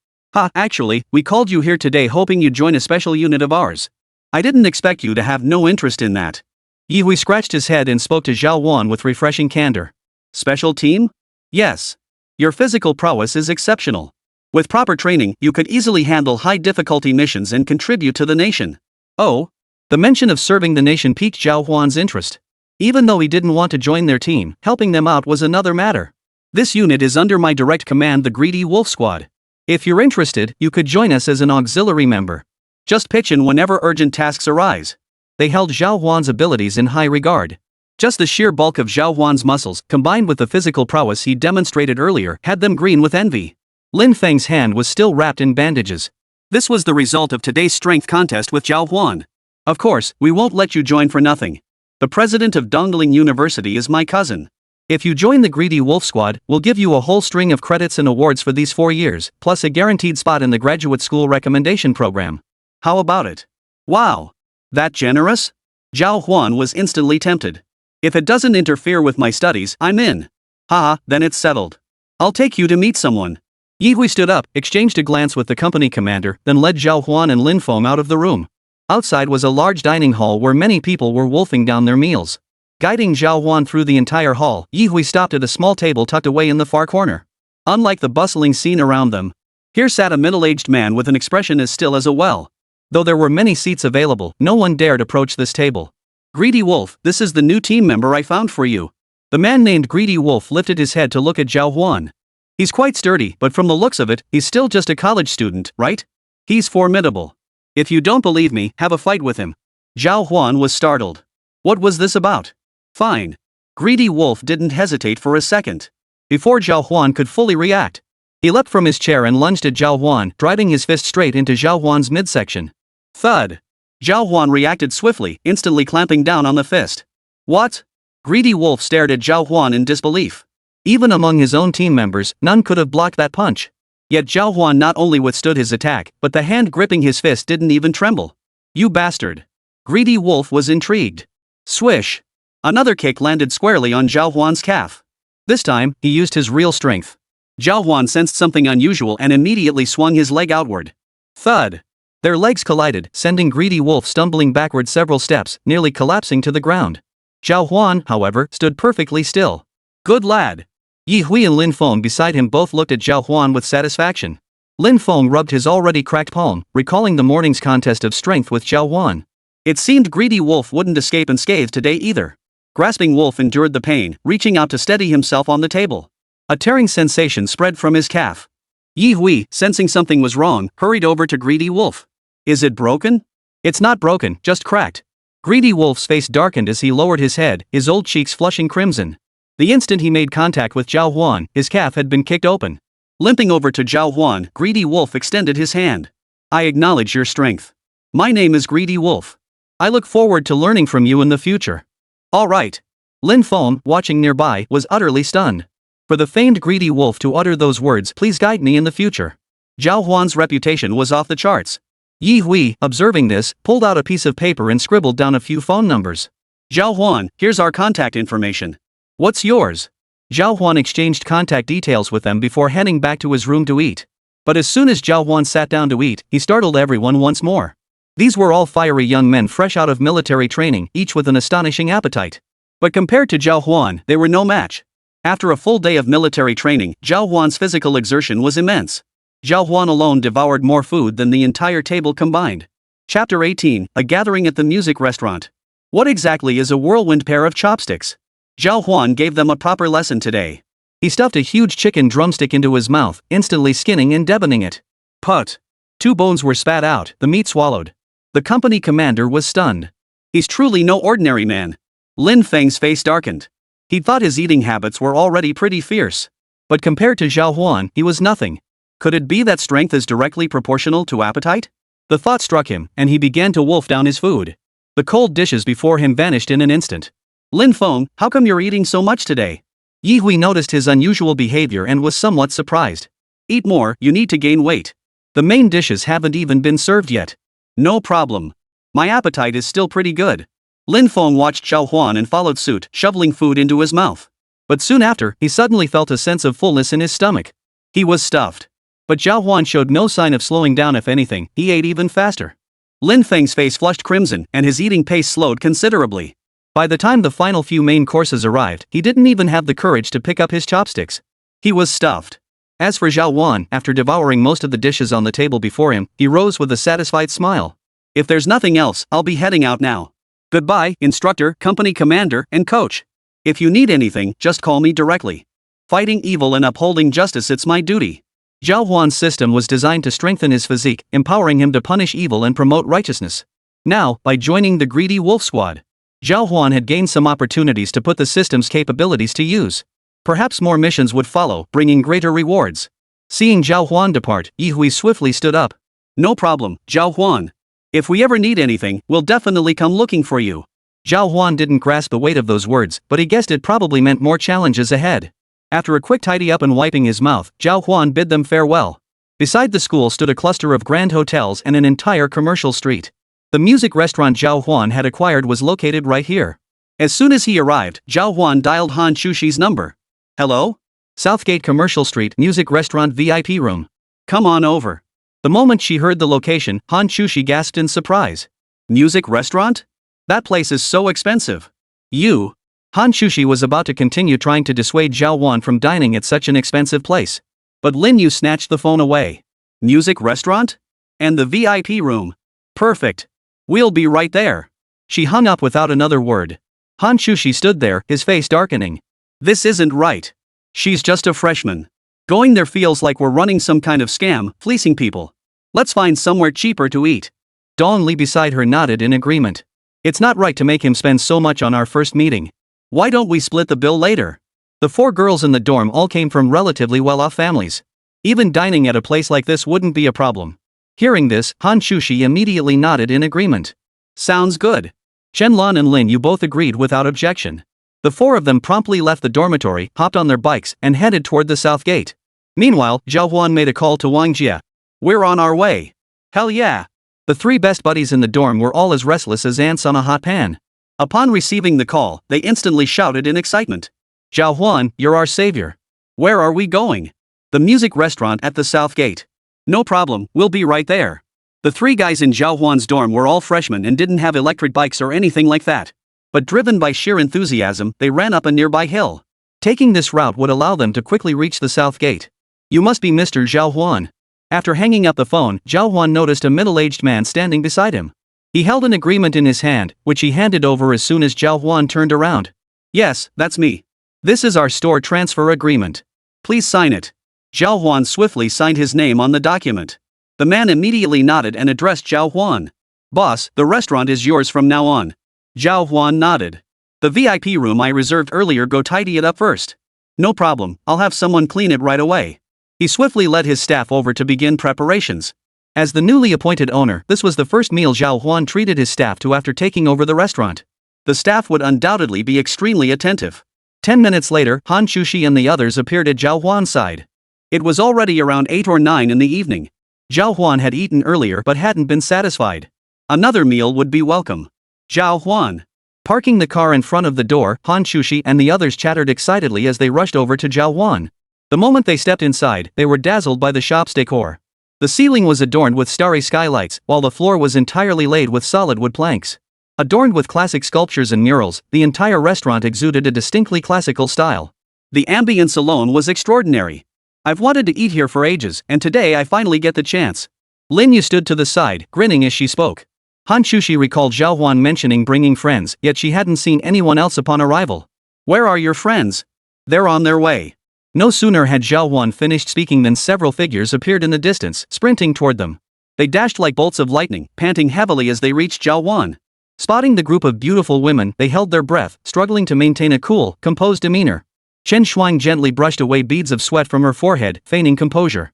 Actually, we called you here today hoping you'd join a special unit of ours. I didn't expect you to have no interest in that." Yi Hui scratched his head and spoke to Zhào Huān with refreshing candor. "Special team? Yes. Your physical prowess is exceptional. With proper training, you could easily handle high-difficulty missions and contribute to the nation." "Oh?" The mention of serving the nation piqued Zhào Huān's interest. Even though he didn't want to join their team, helping them out was another matter. "This unit is under my direct command, the Greedy Wolf Squad. If you're interested, you could join us as an auxiliary member. Just pitch in whenever urgent tasks arise." They held Zhào Huān's abilities in high regard. Just the sheer bulk of Zhào Huān's muscles, combined with the physical prowess he demonstrated earlier, had them green with envy. Lin Feng's hand was still wrapped in bandages. This was the result of today's strength contest with Zhào Huān. "Of course, we won't let you join for nothing. The president of Dongling University is my cousin. If you join the Greedy Wolf Squad, we'll give you a whole string of credits and awards for these 4 years, plus a guaranteed spot in the graduate school recommendation program. How about it?" "Wow! That generous?" Zhào Huān was instantly tempted. "If it doesn't interfere with my studies, I'm in." "Haha, then it's settled. I'll take you to meet someone." Yi Hui stood up, exchanged a glance with the company commander, then led Zhào Huān and Lin Feng out of the room. Outside was a large dining hall where many people were wolfing down their meals. Guiding Zhào Huān through the entire hall, Yi Hui stopped at a small table tucked away in the far corner. Unlike the bustling scene around them, here sat a middle-aged man with an expression as still as a well. Though there were many seats available, no one dared approach this table. "Greedy Wolf, this is the new team member I found for you." The man named Greedy Wolf lifted his head to look at Zhào Huān. "He's quite sturdy, but from the looks of it, he's still just a college student, right? He's formidable. If you don't believe me, have a fight with him." Zhào Huān was startled. What was this about? "Fine." Greedy Wolf didn't hesitate for a second. Before Zhào Huān could fully react, he leapt from his chair and lunged at Zhào Huān, driving his fist straight into Zhào Huān's midsection. Thud. Zhào Huān reacted swiftly, instantly clamping down on the fist. "What?" Greedy Wolf stared at Zhào Huān in disbelief. Even among his own team members, none could have blocked that punch. Yet Zhào Huān not only withstood his attack, but the hand gripping his fist didn't even tremble. "You bastard." Greedy Wolf was intrigued. Swish. Another kick landed squarely on Zhào Huān's calf. This time, he used his real strength. Zhào Huān sensed something unusual and immediately swung his leg outward. Thud. Their legs collided, sending Greedy Wolf stumbling backward several steps, nearly collapsing to the ground. Zhào Huān, however, stood perfectly still. Good lad. Yi Hui and Lin Feng beside him both looked at Zhào Huān with satisfaction. Lin Feng rubbed his already cracked palm, recalling the morning's contest of strength with Zhào Huān. It seemed Greedy Wolf wouldn't escape unscathed today either. Grasping Wolf endured the pain, reaching out to steady himself on the table. A tearing sensation spread from his calf. Yi Hui, sensing something was wrong, hurried over to Greedy Wolf. Is it broken? It's not broken, just cracked. Greedy Wolf's face darkened as he lowered his head, his old cheeks flushing crimson. The instant he made contact with Zhào Huān, his calf had been kicked open. Limping over to Zhào Huān, Greedy Wolf extended his hand. I acknowledge your strength. My name is Greedy Wolf. I look forward to learning from you in the future. All right. Lin Feng, watching nearby, was utterly stunned. For the famed Greedy Wolf to utter those words, please guide me in the future. Zhào Huān's reputation was off the charts. Yi Hui, observing this, pulled out a piece of paper and scribbled down a few phone numbers. Zhào Huān, here's our contact information. What's yours? Zhào Huān exchanged contact details with them before heading back to his room to eat. But as soon as Zhào Huān sat down to eat, he startled everyone once more. These were all fiery young men fresh out of military training, each with an astonishing appetite. But compared to Zhào Huān, they were no match. After a full day of military training, Zhào Huān's physical exertion was immense. Zhào Huān alone devoured more food than the entire table combined. Chapter 18, A Gathering at the Music Restaurant. What exactly is a whirlwind pair of chopsticks? Zhào Huān gave them a proper lesson today. He stuffed a huge chicken drumstick into his mouth, instantly skinning and deboning it. Put. 2 bones were spat out, the meat swallowed. The company commander was stunned. He's truly no ordinary man. Lin Feng's face darkened. He thought his eating habits were already pretty fierce. But compared to Zhào Huān, he was nothing. Could it be that strength is directly proportional to appetite? The thought struck him, and he began to wolf down his food. The cold dishes before him vanished in an instant. Lin Feng, how come you're eating so much today? Yi Hui noticed his unusual behavior and was somewhat surprised. Eat more, you need to gain weight. The main dishes haven't even been served yet. No problem. My appetite is still pretty good. Lin Feng watched Zhào Huān and followed suit, shoveling food into his mouth. But soon after, he suddenly felt a sense of fullness in his stomach. He was stuffed. But Zhào Huān showed no sign of slowing down. If anything, he ate even faster. Lin Feng's face flushed crimson, and his eating pace slowed considerably. By the time the final few main courses arrived, he didn't even have the courage to pick up his chopsticks. He was stuffed. As for Zhào Huān, after devouring most of the dishes on the table before him, he rose with a satisfied smile. If there's nothing else, I'll be heading out now. Goodbye, instructor, company commander, and coach. If you need anything, just call me directly. Fighting evil and upholding justice, it's my duty. Zhào Huān's system was designed to strengthen his physique, empowering him to punish evil and promote righteousness. Now, by joining the Greedy Wolf Squad, Zhào Huān had gained some opportunities to put the system's capabilities to use. Perhaps more missions would follow, bringing greater rewards. Seeing Zhào Huān depart, Yi Hui swiftly stood up. No problem, Zhào Huān. If we ever need anything, we'll definitely come looking for you. Zhào Huān didn't grasp the weight of those words, but he guessed it probably meant more challenges ahead. After a quick tidy up and wiping his mouth, Zhào Huān bid them farewell. Beside the school stood a cluster of grand hotels and an entire commercial street. The music restaurant Zhào Huān had acquired was located right here. As soon as he arrived, Zhào Huān dialed Hán Chǔxī's number. Hello? Southgate Commercial Street Music Restaurant VIP room. Come on over. The moment she heard the location, Hán Chǔxī gasped in surprise. Music restaurant? That place is so expensive. You? Hán Chǔxī was about to continue trying to dissuade Zhào Huān from dining at such an expensive place. But Lin Yu snatched the phone away. Music restaurant? And the VIP room. Perfect. We'll be right there. She hung up without another word. Hán Chǔxī stood there, his face darkening. This isn't right. She's just a freshman. Going there feels like we're running some kind of scam, fleecing people. Let's find somewhere cheaper to eat. Dong Li beside her nodded in agreement. It's not right to make him spend so much on our first meeting. Why don't we split the bill later? The 4 girls in the dorm all came from relatively well-off families. Even dining at a place like this wouldn't be a problem. Hearing this, Hán Chǔxī immediately nodded in agreement. Sounds good. Shenlong and Lin Yu both agreed without objection. The four of them promptly left the dormitory, hopped on their bikes, and headed toward the south gate. Meanwhile, Zhào Huān made a call to Wang Jie. "We're on our way." "Hell yeah." The three best buddies in the dorm were all as restless as ants on a hot pan. Upon receiving the call, they instantly shouted in excitement. "Zhào Huān, you're our savior." "Where are we going?" "The music restaurant at the south gate." "No problem, we'll be right there." The three guys in Zhào Huān's dorm were all freshmen and didn't have electric bikes or anything like that. But driven by sheer enthusiasm, they ran up a nearby hill. Taking this route would allow them to quickly reach the south gate. "You must be Mr. Zhào Huān." After hanging up the phone, Zhào Huān noticed a middle-aged man standing beside him. He held an agreement in his hand, which he handed over as soon as Zhào Huān turned around. "Yes, that's me. This is our store transfer agreement. Please sign it." Zhào Huān swiftly signed his name on the document. The man immediately nodded and addressed Zhào Huān. "Boss, the restaurant is yours from now on." Zhào Huān nodded. "The VIP room I reserved earlier, go tidy it up first." "No problem, I'll have someone clean it right away." He swiftly led his staff over to begin preparations. As the newly appointed owner, this was the first meal Zhào Huān treated his staff to after taking over the restaurant. The staff would undoubtedly be extremely attentive. 10 minutes later, Hán Chǔxī and the others appeared at Zhào Huān's side. It was already around 8 or 9 in the evening. Zhào Huān had eaten earlier but hadn't been satisfied. Another meal would be welcome. Zhào Huān. Parking the car in front of the door, Hán Chǔxī and the others chattered excitedly as they rushed over to Zhào Huān. The moment they stepped inside, they were dazzled by the shop's decor. The ceiling was adorned with starry skylights, while the floor was entirely laid with solid wood planks. Adorned with classic sculptures and murals, the entire restaurant exuded a distinctly classical style. The ambience alone was extraordinary. "I've wanted to eat here for ages, and today I finally get the chance." Lin Yu stood to the side, grinning as she spoke. Hán Chǔxī recalled Zhào Huān mentioning bringing friends, yet she hadn't seen anyone else upon arrival. "Where are your friends?" "They're on their way." No sooner had Zhào Huān finished speaking than several figures appeared in the distance, sprinting toward them. They dashed like bolts of lightning, panting heavily as they reached Zhào Huān. Spotting the group of beautiful women, they held their breath, struggling to maintain a cool, composed demeanor. Chen Shuang gently brushed away beads of sweat from her forehead, feigning composure.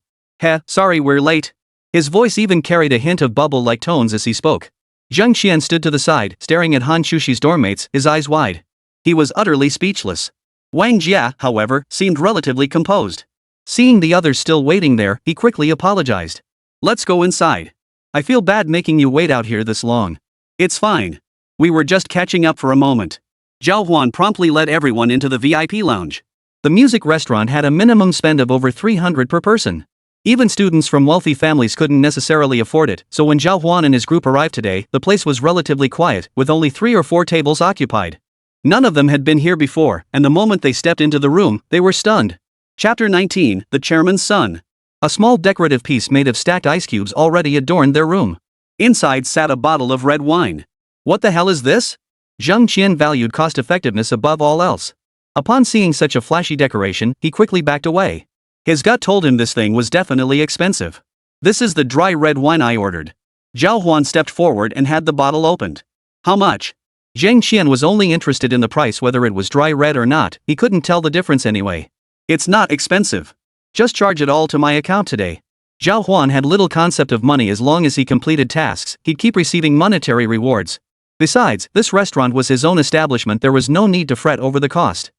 Sorry we're late." His voice even carried a hint of bubble-like tones as he spoke. Zheng Qian stood to the side, staring at Hán Chǔxī's dormmates, his eyes wide. He was utterly speechless. Wang Jie, however, seemed relatively composed. Seeing the others still waiting there, he quickly apologized. "Let's go inside. I feel bad making you wait out here this long." "It's fine. We were just catching up for a moment." Zhào Huān promptly led everyone into the VIP lounge. The music restaurant had a minimum spend of over 300 per person. Even students from wealthy families couldn't necessarily afford it, so when Zhào Huān and his group arrived today, the place was relatively quiet, with only 3 or 4 tables occupied. None of them had been here before, and the moment they stepped into the room, they were stunned. Chapter 19, The Chairman's Son. A small decorative piece made of stacked ice cubes already adorned their room. Inside sat a bottle of red wine. "What the hell is this?" Zheng Qian valued cost-effectiveness above all else. Upon seeing such a flashy decoration, he quickly backed away. His gut told him this thing was definitely expensive. "This is the dry red wine I ordered." Zhào Huān stepped forward and had the bottle opened. "How much?" Zheng Qian was only interested in the price, whether it was dry red or not. He couldn't tell the difference anyway. "It's not expensive. Just charge it all to my account today." Zhào Huān had little concept of money. As long as he completed tasks, he'd keep receiving monetary rewards. Besides, this restaurant was his own establishment, there was no need to fret over the cost.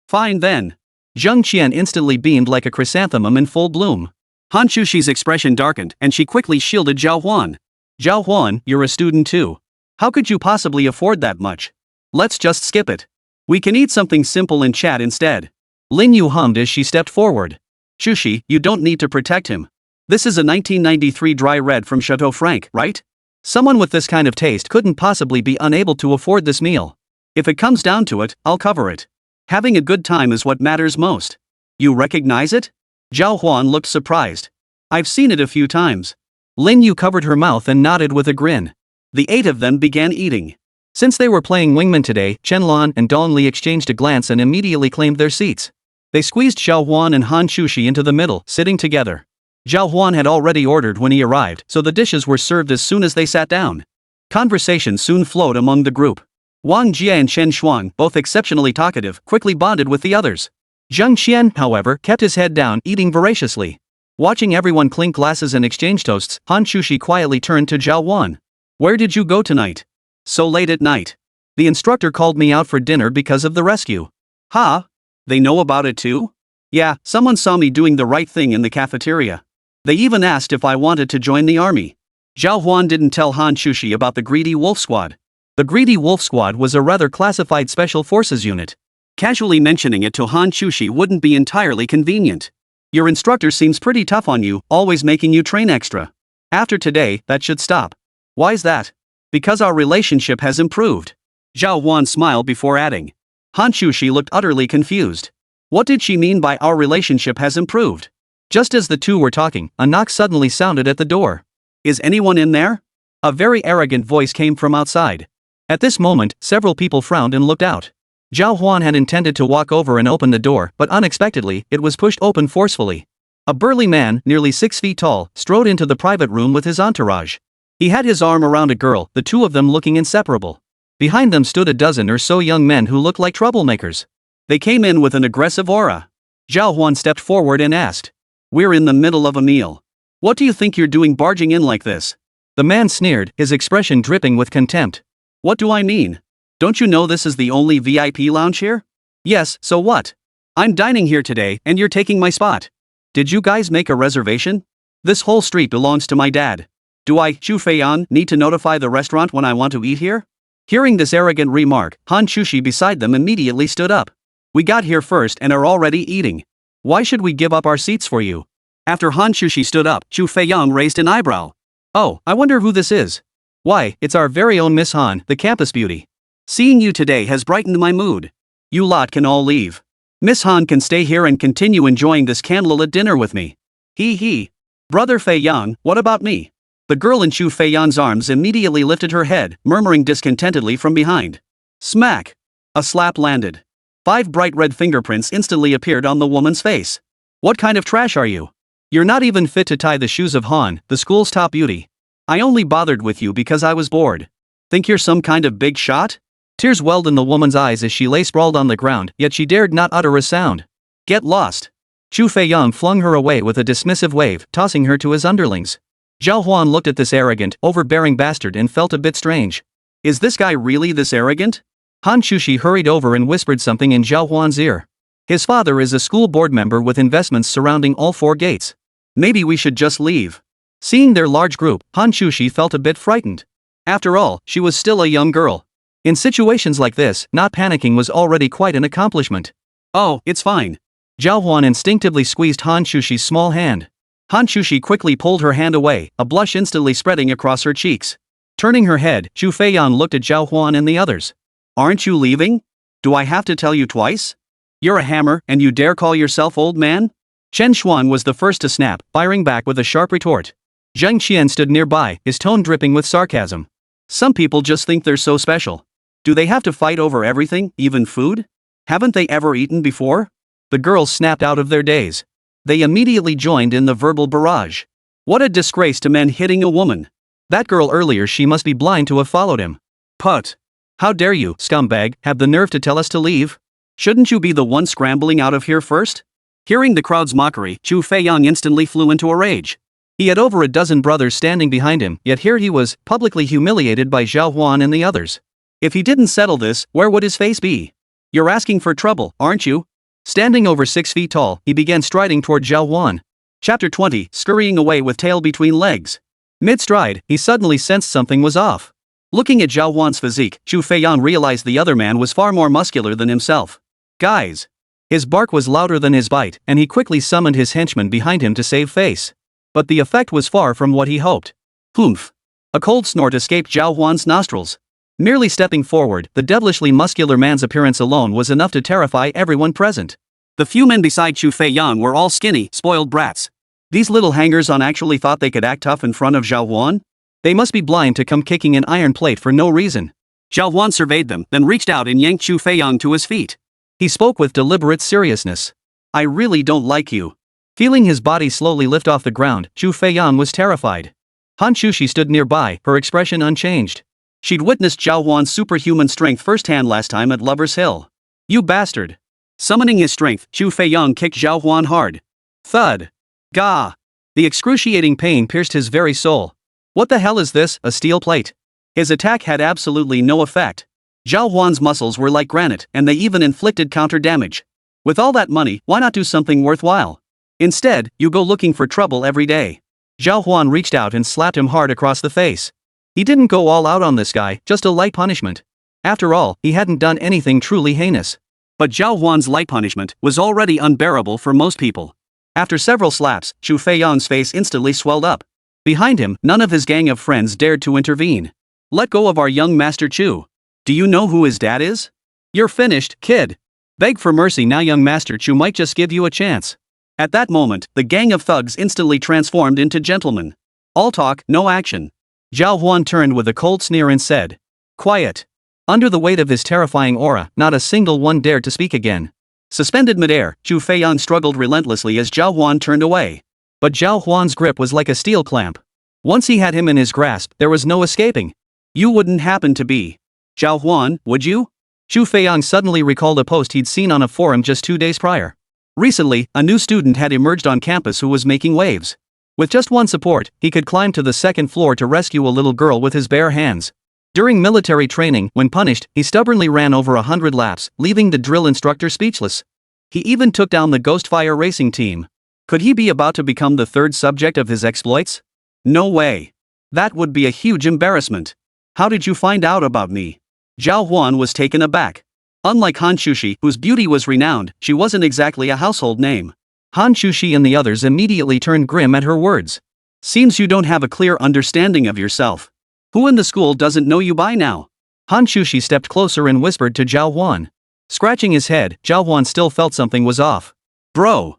Fine then." Zheng Qian instantly beamed like a chrysanthemum in full bloom. Hán Chǔxī's expression darkened, and she quickly shielded Zhào Huān. "Zhào Huān, you're a student too. How could you possibly afford that much? Let's just skip it. We can eat something simple and chat instead." Lin Yu hummed as she stepped forward. "Chǔxī, you don't need to protect him. This is a 1993 dry red from Chateau Franc, right? Someone with this kind of taste couldn't possibly be unable to afford this meal. If it comes down to it, I'll cover it. Having a good time is what matters most." "You recognize it?" Zhào Huān looked surprised. "I've seen it a few times." Lin Yu covered her mouth and nodded with a grin. The 8 of them began eating. Since they were playing wingman today, Chen Lan and Dong Li exchanged a glance and immediately claimed their seats. They squeezed Zhào Huān and Hán Chǔxī into the middle, sitting together. Zhào Huān had already ordered when he arrived, so the dishes were served as soon as they sat down. Conversation soon flowed among the group. Wang Jie and Chen Shuang, both exceptionally talkative, quickly bonded with the others. Zheng Qian, however, kept his head down, eating voraciously. Watching everyone clink glasses and exchange toasts, Hán Chǔxī quietly turned to Zhào Huān. "Where did you go tonight? So late at night." The instructor called me out for dinner because of the rescue. Huh? They know about it too? Yeah, someone saw me doing the right thing in the cafeteria. They even asked if I wanted to join the army. Zhào Huān didn't tell Hán Chǔxī about the Greedy Wolf Squad. The Greedy Wolf Squad was a rather classified special forces unit. Casually mentioning it to Hán Chǔxī wouldn't be entirely convenient. Your instructor seems pretty tough on you, always making you train extra. After today, that should stop. Why's that? Because our relationship has improved. Zhào Huān smiled before adding. Hán Chǔxī looked utterly confused. What did she mean by our relationship has improved? Just as the two were talking, a knock suddenly sounded at the door. Is anyone in there? A very arrogant voice came from outside. At this moment, several people frowned and looked out. Zhào Huān had intended to walk over and open the door, but unexpectedly, it was pushed open forcefully. A burly man, nearly 6 feet tall, strode into the private room with his entourage. He had his arm around a girl, the two of them looking inseparable. Behind them stood a dozen or so young men who looked like troublemakers. They came in with an aggressive aura. Zhào Huān stepped forward and asked. We're in the middle of a meal. What do you think you're doing barging in like this? The man sneered, his expression dripping with contempt. What do I mean? Don't you know this is the only VIP lounge here? Yes, so what? I'm dining here today and you're taking my spot. Did you guys make a reservation? This whole street belongs to my dad. Do I, Zhu Feiyan, need to notify the restaurant when I want to eat here? Hearing this arrogant remark, Hán Chǔxī beside them immediately stood up. We got here first and are already eating. Why should we give up our seats for you? After Hán Chǔxī stood up, Zhu Feiyan raised an eyebrow. Oh, I wonder who this is. Why, it's our very own Miss Han, the campus beauty. Seeing you today has brightened my mood. You lot can all leave. Miss Han can stay here and continue enjoying this candlelit dinner with me. He. Brother Feiyan, what about me? The girl in Zhu Feiyan's arms immediately lifted her head, murmuring discontentedly from behind. Smack! A slap landed. 5 bright red fingerprints instantly appeared on the woman's face. What kind of trash are you? You're not even fit to tie the shoes of Han, the school's top beauty. I only bothered with you because I was bored. Think you're some kind of big shot? Tears welled in the woman's eyes as she lay sprawled on the ground, yet she dared not utter a sound. Get lost. Zhu Feiyan flung her away with a dismissive wave, tossing her to his underlings. Zhào Huān looked at this arrogant, overbearing bastard and felt a bit strange. Is this guy really this arrogant? Hán Chǔxī hurried over and whispered something in Zhào Huān's ear. His father is a school board member with investments surrounding all 4 gates. Maybe we should just leave. Seeing their large group, Hán Chǔxī felt a bit frightened. After all, she was still a young girl. In situations like this, not panicking was already quite an accomplishment. Oh, it's fine. Zhào Huān instinctively squeezed Hán Chǔxī's small hand. Hán Chǔxī quickly pulled her hand away, a blush instantly spreading across her cheeks. Turning her head, Zhu Feiyan looked at Zhào Huān and the others. Aren't you leaving? Do I have to tell you twice? You're a hammer, and you dare call yourself old man? Chen Xuan was the first to snap, firing back with a sharp retort. Zheng Qian stood nearby, his tone dripping with sarcasm. Some people just think they're so special. Do they have to fight over everything, even food? Haven't they ever eaten before? The girls snapped out of their daze. They immediately joined in the verbal barrage. What a disgrace to men hitting a woman. That girl earlier, she must be blind to have followed him. Put. How dare you, scumbag, have the nerve to tell us to leave? Shouldn't you be the one scrambling out of here first? Hearing the crowd's mockery, Zhu Feiyan instantly flew into a rage. He had over a dozen brothers standing behind him, yet here he was, publicly humiliated by Zhào Huān and the others. If he didn't settle this, where would his face be? You're asking for trouble, aren't you? Standing over 6 feet tall, he began striding toward Zhào Huān. Chapter 20, scurrying away with tail between legs. Mid-stride, he suddenly sensed something was off. Looking at Zhào Huān's physique, Zhu Feiyan realized the other man was far more muscular than himself. Guys! His bark was louder than his bite, and he quickly summoned his henchmen behind him to save face. But the effect was far from what he hoped. Humph! A cold snort escaped Zhào Huān's nostrils. Merely stepping forward, the devilishly muscular man's appearance alone was enough to terrify everyone present. The few men beside Zhu Feiyan were all skinny, spoiled brats. These little hangers-on actually thought they could act tough in front of Zhào Huān? They must be blind to come kicking an iron plate for no reason. Zhào Huān surveyed them, then reached out and yanked Zhu Feiyan to his feet. He spoke with deliberate seriousness. I really don't like you. Feeling his body slowly lift off the ground, Zhu Feiyan was terrified. Hán Chǔxī stood nearby, her expression unchanged. She'd witnessed Zhào Huān's superhuman strength firsthand last time at Lover's Hill. You bastard! Summoning his strength, Zhu Feiyan kicked Zhào Huān hard. Thud! Gah! The excruciating pain pierced his very soul. What the hell is this, a steel plate? His attack had absolutely no effect. Zhào Huān's muscles were like granite, and they even inflicted counter damage. With all that money, why not do something worthwhile? Instead, you go looking for trouble every day. Zhào Huān reached out and slapped him hard across the face. He didn't go all out on this guy, just a light punishment. After all, he hadn't done anything truly heinous. But Zhào Huān's light punishment was already unbearable for most people. After several slaps, Chu Feiyang's face instantly swelled up. Behind him, none of his gang of friends dared to intervene. Let go of our young Master Chu. Do you know who his dad is? You're finished, kid. Beg for mercy now, young Master Chu might just give you a chance. At that moment, the gang of thugs instantly transformed into gentlemen. All talk, no action. Zhào Huān turned with a cold sneer and said, "Quiet." Under the weight of his terrifying aura, not a single one dared to speak again. Suspended midair, Chu Feiyang struggled relentlessly as Zhào Huān turned away. But Zhào Huān's grip was like a steel clamp. Once he had him in his grasp, there was no escaping. You wouldn't happen to be Zhào Huān, would you? Chu Feiyang suddenly recalled a post he'd seen on a forum just 2 days prior. Recently, a new student had emerged on campus who was making waves. With just one support, he could climb to the second floor to rescue a little girl with his bare hands. During military training, when punished, he stubbornly ran over 100 laps, leaving the drill instructor speechless. He even took down the Ghostfire racing team. Could he be about to become the third subject of his exploits? No way. That would be a huge embarrassment. How did you find out about me? Zhào Huān was taken aback. Unlike Hán Chǔxī, whose beauty was renowned, she wasn't exactly a household name. Hán Chǔxī and the others immediately turned grim at her words. Seems you don't have a clear understanding of yourself. Who in the school doesn't know you by now? Hán Chǔxī stepped closer and whispered to Zhào Huān. Scratching his head, Zhào Huān still felt something was off. Bro,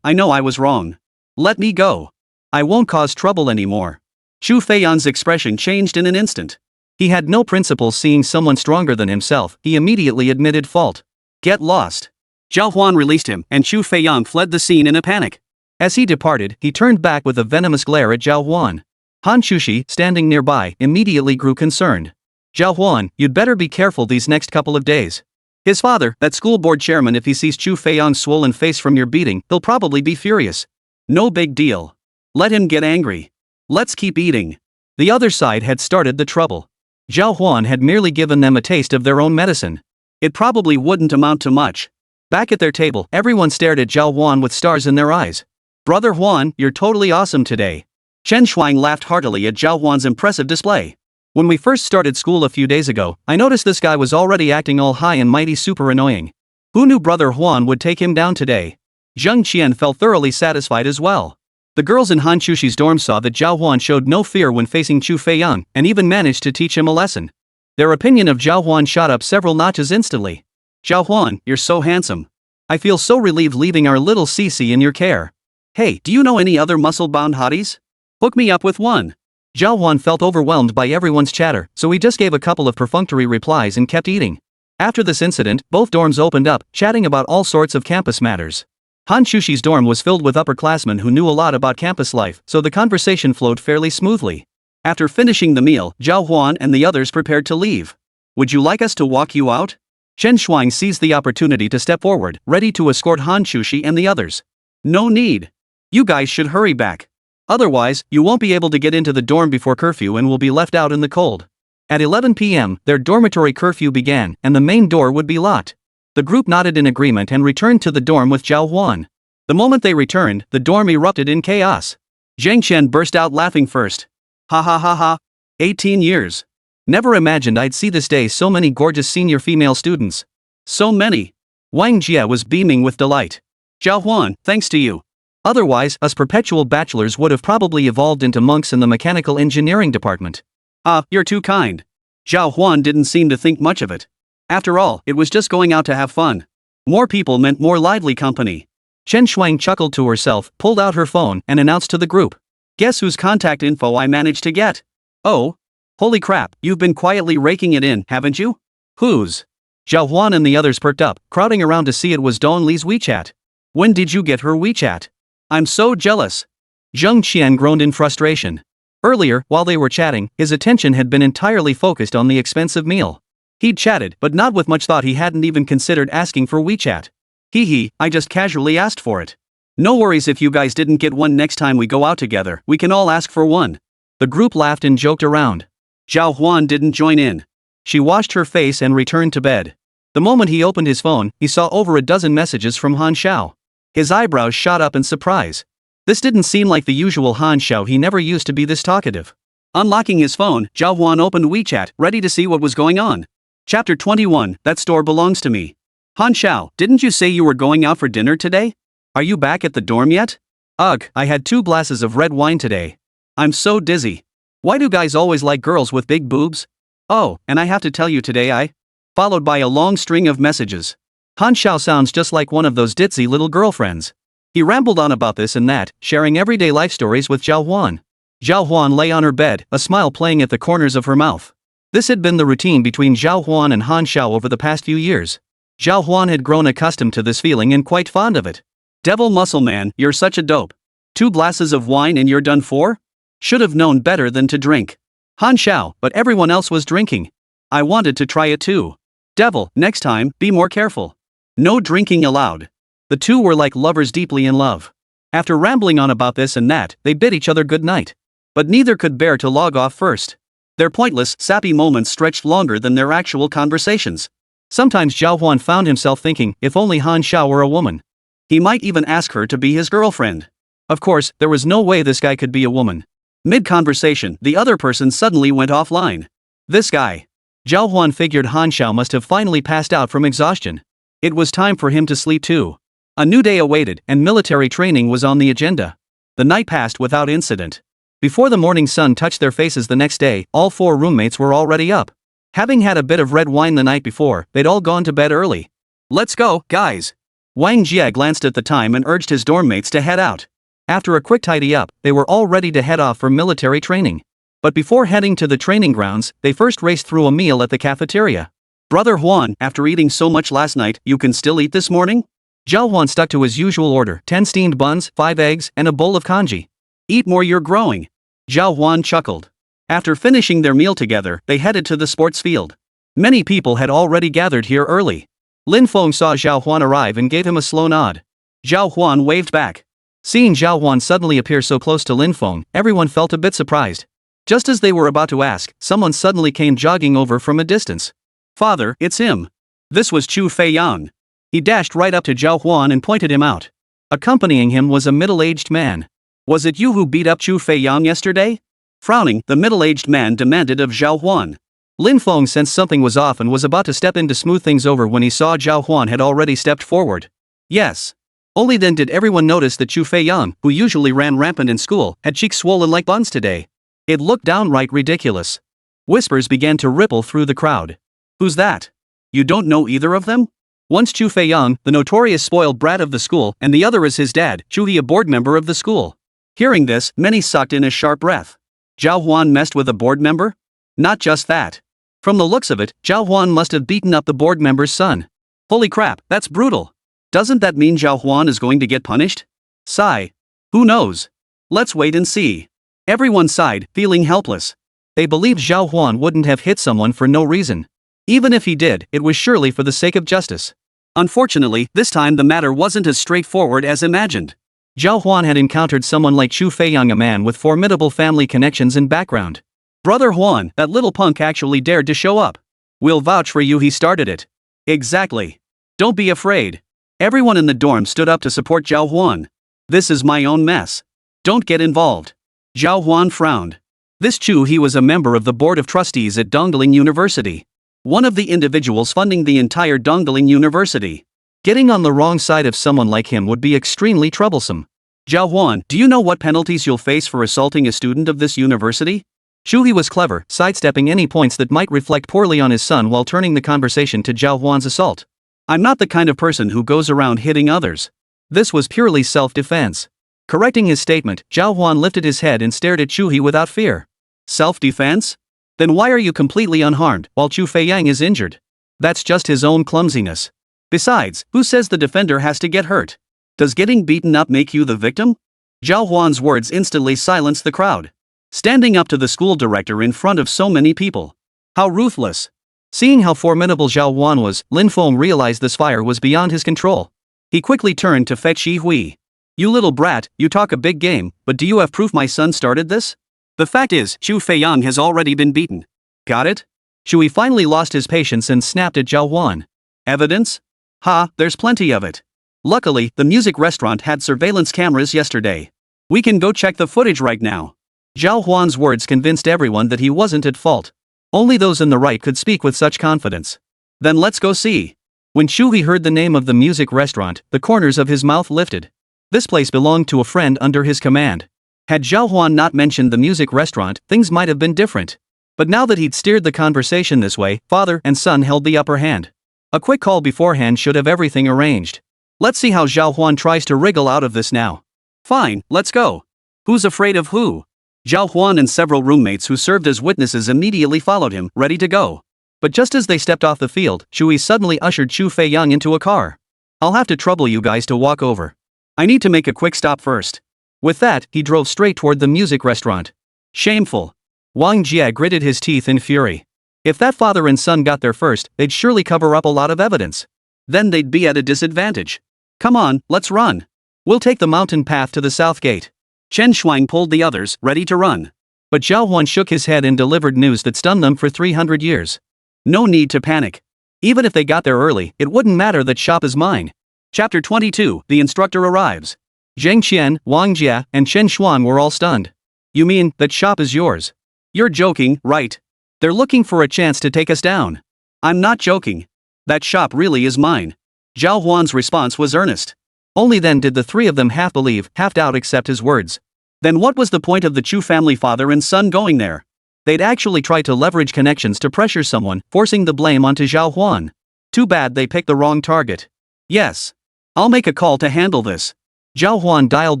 I know I was wrong. Let me go. I won't cause trouble anymore. Chu Feiyang's expression changed in an instant. He had no principles seeing someone stronger than himself, he immediately admitted fault. Get lost. Zhào Huān released him, and Chu Feiyang fled the scene in a panic. As he departed, he turned back with a venomous glare at Zhào Huān. Hán Chǔxī, standing nearby, immediately grew concerned. Zhào Huān, you'd better be careful these next couple of days. His father, that school board chairman, if he sees Chu Feiyang's swollen face from your beating, he'll probably be furious. No big deal. Let him get angry. Let's keep eating. The other side had started the trouble. Zhào Huān had merely given them a taste of their own medicine. It probably wouldn't amount to much. Back at their table, everyone stared at Zhào Huān with stars in their eyes. Brother Huān, you're totally awesome today. Chen Shuang laughed heartily at Zhào Huān's impressive display. When we first started school a few days ago, I noticed this guy was already acting all high and mighty, super annoying. Who knew Brother Huān would take him down today? Zheng Qian felt thoroughly satisfied as well. The girls in Hán Chǔxī's dorm saw that Zhào Huān showed no fear when facing Chu Feiyang, and even managed to teach him a lesson. Their opinion of Zhào Huān shot up several notches instantly. Zhào Huān, you're so handsome. I feel so relieved leaving our little Cece in your care. Hey, do you know any other muscle-bound hotties? Hook me up with one. Zhào Huān felt overwhelmed by everyone's chatter, so he just gave a couple of perfunctory replies and kept eating. After this incident, both dorms opened up, chatting about all sorts of campus matters. Hán Chǔxī's dorm was filled with upperclassmen who knew a lot about campus life, so the conversation flowed fairly smoothly. After finishing the meal, Zhào Huān and the others prepared to leave. Would you like us to walk you out? Chen Shuang seized the opportunity to step forward, ready to escort Hán Chǔxī and the others. No need. You guys should hurry back. Otherwise, you won't be able to get into the dorm before curfew and will be left out in the cold. At 11 p.m., their dormitory curfew began, and the main door would be locked. The group nodded in agreement and returned to the dorm with Zhào Huān. The moment they returned, the dorm erupted in chaos. Zheng Qian burst out laughing first. Ha ha ha ha. 18 years. Never imagined I'd see this day so many gorgeous senior female students. So many. Wang Jie was beaming with delight. Zhào Huān, thanks to you. Otherwise, us perpetual bachelors would have probably evolved into monks in the mechanical engineering department. Ah, you're too kind. Zhào Huān didn't seem to think much of it. After all, it was just going out to have fun. More people meant more lively company. Chen Shuang chuckled to herself, pulled out her phone, and announced to the group. Guess whose contact info I managed to get? Oh. Holy crap, you've been quietly raking it in, haven't you? Whose? Zhào Huān and the others perked up, crowding around to see it was Dong Li's WeChat. When did you get her WeChat? I'm so jealous. Zheng Qian groaned in frustration. Earlier, while they were chatting, his attention had been entirely focused on the expensive meal. He'd chatted, but not with much thought. He hadn't even considered asking for WeChat. Hee, I just casually asked for it. No worries if you guys didn't get one. Next time we go out together, we can all ask for one. The group laughed and joked around. Zhào Huān didn't join in. She washed her face and returned to bed. The moment he opened his phone, he saw over a dozen messages from Hán Shào. His eyebrows shot up in surprise. This didn't seem like the usual Hán Shào. He never used to be this talkative. Unlocking his phone, Zhào Huān opened WeChat, ready to see what was going on. Chapter 21, That Store Belongs to Me. Hán Shào, didn't you say you were going out for dinner today? Are you back at the dorm yet? Ugh, I had 2 glasses of red wine today. I'm so dizzy. Why do guys always like girls with big boobs? Oh, and I have to tell you today Followed by a long string of messages. Hán Shào sounds just like one of those ditzy little girlfriends. He rambled on about this and that, sharing everyday life stories with Zhào Huān. Zhào Huān lay on her bed, a smile playing at the corners of her mouth. This had been the routine between Zhào Huān and Hán Shào over the past few years. Zhào Huān had grown accustomed to this feeling and quite fond of it. Devil muscle man, you're such a dope. 2 glasses of wine and you're done for? Should have known better than to drink. Hán Shào, but everyone else was drinking. I wanted to try it too. Devil, next time, be more careful. No drinking allowed. The two were like lovers deeply in love. After rambling on about this and that, they bid each other good night. But neither could bear to log off first. Their pointless, sappy moments stretched longer than their actual conversations. Sometimes Zhào Huān found himself thinking, if only Hán Shào were a woman. He might even ask her to be his girlfriend. Of course, there was no way this guy could be a woman. Mid-conversation, the other person suddenly went offline. This guy. Zhào Huān figured Hán Shào must have finally passed out from exhaustion. It was time for him to sleep too. A new day awaited, and military training was on the agenda. The night passed without incident. Before the morning sun touched their faces the next day, all 4 roommates were already up. Having had a bit of red wine the night before, they'd all gone to bed early. Let's go, guys. Wang Jie glanced at the time and urged his dorm mates to head out. After a quick tidy up, they were all ready to head off for military training. But before heading to the training grounds, they first raced through a meal at the cafeteria. Brother Huān, after eating so much last night, you can still eat this morning? Zhào Huān stuck to his usual order, 10 steamed buns, 5 eggs, and a bowl of congee. Eat more, you're growing. Zhào Huān chuckled. After finishing their meal together, they headed to the sports field. Many people had already gathered here early. Lin Feng saw Zhào Huān arrive and gave him a slow nod. Zhào Huān waved back. Seeing Zhào Huān suddenly appear so close to Lin Feng, everyone felt a bit surprised. Just as they were about to ask, someone suddenly came jogging over from a distance. Father, it's him. This was Chu Feiyang. He dashed right up to Zhào Huān and pointed him out. Accompanying him was a middle-aged man. Was it you who beat up Chu Feiyang yesterday? Frowning, the middle-aged man demanded of Zhào Huān. Lin Feng sensed something was off and was about to step in to smooth things over when he saw Zhào Huān had already stepped forward. Yes. Only then did everyone notice that Chu Feiyang, who usually ran rampant in school, had cheeks swollen like buns today. It looked downright ridiculous. Whispers began to ripple through the crowd. Who's that? You don't know either of them? One's Chu Feiyang, the notorious spoiled brat of the school, and the other is his dad, Chūhī, a board member of the school. Hearing this, many sucked in a sharp breath. Zhào Huān messed with a board member? Not just that. From the looks of it, Zhào Huān must have beaten up the board member's son. Holy crap, that's brutal. Doesn't that mean Zhào Huān is going to get punished? Sigh. Who knows? Let's wait and see. Everyone sighed, feeling helpless. They believed Zhào Huān wouldn't have hit someone for no reason. Even if he did, it was surely for the sake of justice. Unfortunately, this time the matter wasn't as straightforward as imagined. Zhào Huān had encountered someone like Chu Feiyang, a man with formidable family connections and background. Brother Huān, that little punk actually dared to show up. We'll vouch for you, he started it. Exactly. Don't be afraid. Everyone in the dorm stood up to support Zhào Huān. This is my own mess. Don't get involved. Zhào Huān frowned. This Chūhī was a member of the board of trustees at Dongdaling University. One of the individuals funding the entire Dongdaling University. Getting on the wrong side of someone like him would be extremely troublesome. Zhào Huān, do you know what penalties you'll face for assaulting a student of this university? Chūhī was clever, sidestepping any points that might reflect poorly on his son while turning the conversation to Zhào Huān's assault. I'm not the kind of person who goes around hitting others. This was purely self-defense. Correcting his statement, Zhào Huān lifted his head and stared at Chūhī without fear. Self-defense? Then why are you completely unharmed while Chu Feiyang is injured? That's just his own clumsiness. Besides, who says the defender has to get hurt? Does getting beaten up make you the victim? Zhào Huān's words instantly silenced the crowd. Standing up to the school director in front of so many people. How ruthless. Seeing how formidable Zhào Huān was, Lin Feng realized this fire was beyond his control. He quickly turned to fetch Yi Hui. You little brat, you talk a big game, but do you have proof my son started this? The fact is, Chu Feiyang has already been beaten. Got it? Shui finally lost his patience and snapped at Zhào Huān. Evidence? Ha, there's plenty of it. Luckily, the music restaurant had surveillance cameras yesterday. We can go check the footage right now. Zhào Huān's words convinced everyone that he wasn't at fault. Only those in the right could speak with such confidence. Then let's go see. When Shui heard the name of the music restaurant, the corners of his mouth lifted. This place belonged to a friend under his command. Had Zhào Huān not mentioned the music restaurant, things might have been different. But now that he'd steered the conversation this way, father and son held the upper hand. A quick call beforehand should have everything arranged. Let's see how Zhào Huān tries to wriggle out of this now. Fine, let's go. Who's afraid of who? Zhào Huān and several roommates who served as witnesses immediately followed him, ready to go. But just as they stepped off the field, Shui suddenly ushered Chu Feiyang into a car. I'll have to trouble you guys to walk over. I need to make a quick stop first. With that, he drove straight toward the music restaurant. Shameful. Wang Jie gritted his teeth in fury. If that father and son got there first, they'd surely cover up a lot of evidence. Then they'd be at a disadvantage. Come on, let's run. We'll take the mountain path to the south gate. Chen Shuang pulled the others, ready to run. But Zhào Huān shook his head and delivered news that stunned them for 300 years. No need to panic. Even if they got there early, it wouldn't matter, that shop is mine. Chapter 22, the instructor arrives. Zheng Qian, Wang Jie, and Chen Shuang were all stunned. You mean, that shop is yours? You're joking, right? They're looking for a chance to take us down. I'm not joking. That shop really is mine. Zhào Huān's response was earnest. Only then did the three of them half believe, half doubt accept his words. Then what was the point of the Chu family father and son going there? They'd actually tried to leverage connections to pressure someone, forcing the blame onto Zhào Huān. Too bad they picked the wrong target. Yes. I'll make a call to handle this. Zhào Huān dialed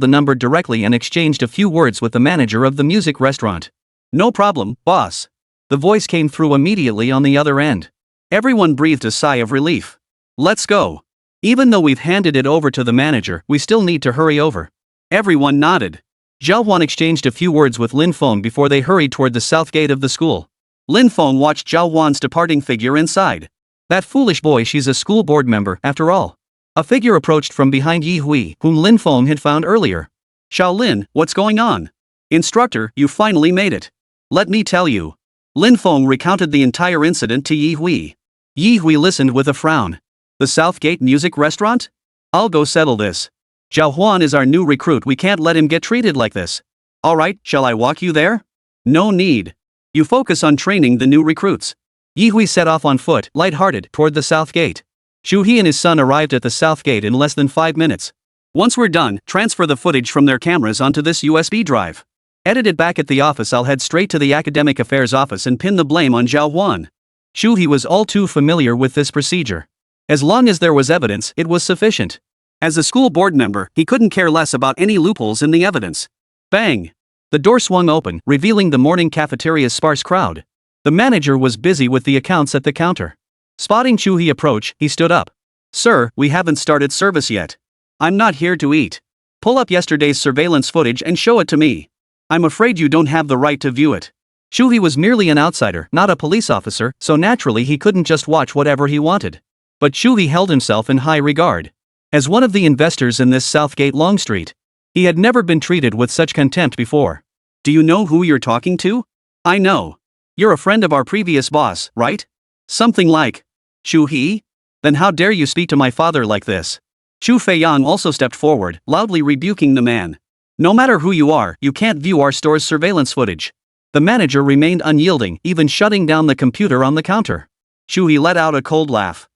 the number directly and exchanged a few words with the manager of the music restaurant. No problem, boss. The voice came through immediately on the other end. Everyone breathed a sigh of relief. Let's go. Even though we've handed it over to the manager, we still need to hurry over. Everyone nodded. Zhào Huān exchanged a few words with Lin Feng before they hurried toward the south gate of the school. Lin Feng watched Zhào Huān's departing figure inside. That foolish boy, she's a school board member, after all. A figure approached from behind Yi Hui, whom Lin Feng had found earlier. Shaolin, what's going on? Instructor, you finally made it. Let me tell you. Lin Feng recounted the entire incident to Yi Hui. Yi Hui listened with a frown. The Southgate Music Restaurant? I'll go settle this. Zhào Huān is our new recruit, we can't let him get treated like this. Alright, shall I walk you there? No need. You focus on training the new recruits. Yi Hui set off on foot, light-hearted, toward the south gate. Shu He and his son arrived at the south gate in less than 5 minutes. Once we're done, transfer the footage from their cameras onto this USB drive. Edit it back at the office. I'll head straight to the academic affairs office and pin the blame on Zhào Huān. Shu He was all too familiar with this procedure. As long as there was evidence, it was sufficient. As a school board member, he couldn't care less about any loopholes in the evidence. Bang! The door swung open, revealing the morning cafeteria's sparse crowd. The manager was busy with the accounts at the counter. Spotting Shu He approach, he stood up. Sir, we haven't started service yet. I'm not here to eat. Pull up yesterday's surveillance footage and show it to me. I'm afraid you don't have the right to view it. Shu He was merely an outsider, not a police officer, so naturally he couldn't just watch whatever he wanted. But Shu He held himself in high regard. As one of the investors in this Southgate Longstreet, he had never been treated with such contempt before. Do you know who you're talking to? I know. You're a friend of our previous boss, right? Something like. Shu He? Then how dare you speak to my father like this? Chu Feiyang also stepped forward, loudly rebuking the man. No matter who you are, you can't view our store's surveillance footage. The manager remained unyielding, even shutting down the computer on the counter. Shu He let out a cold laugh.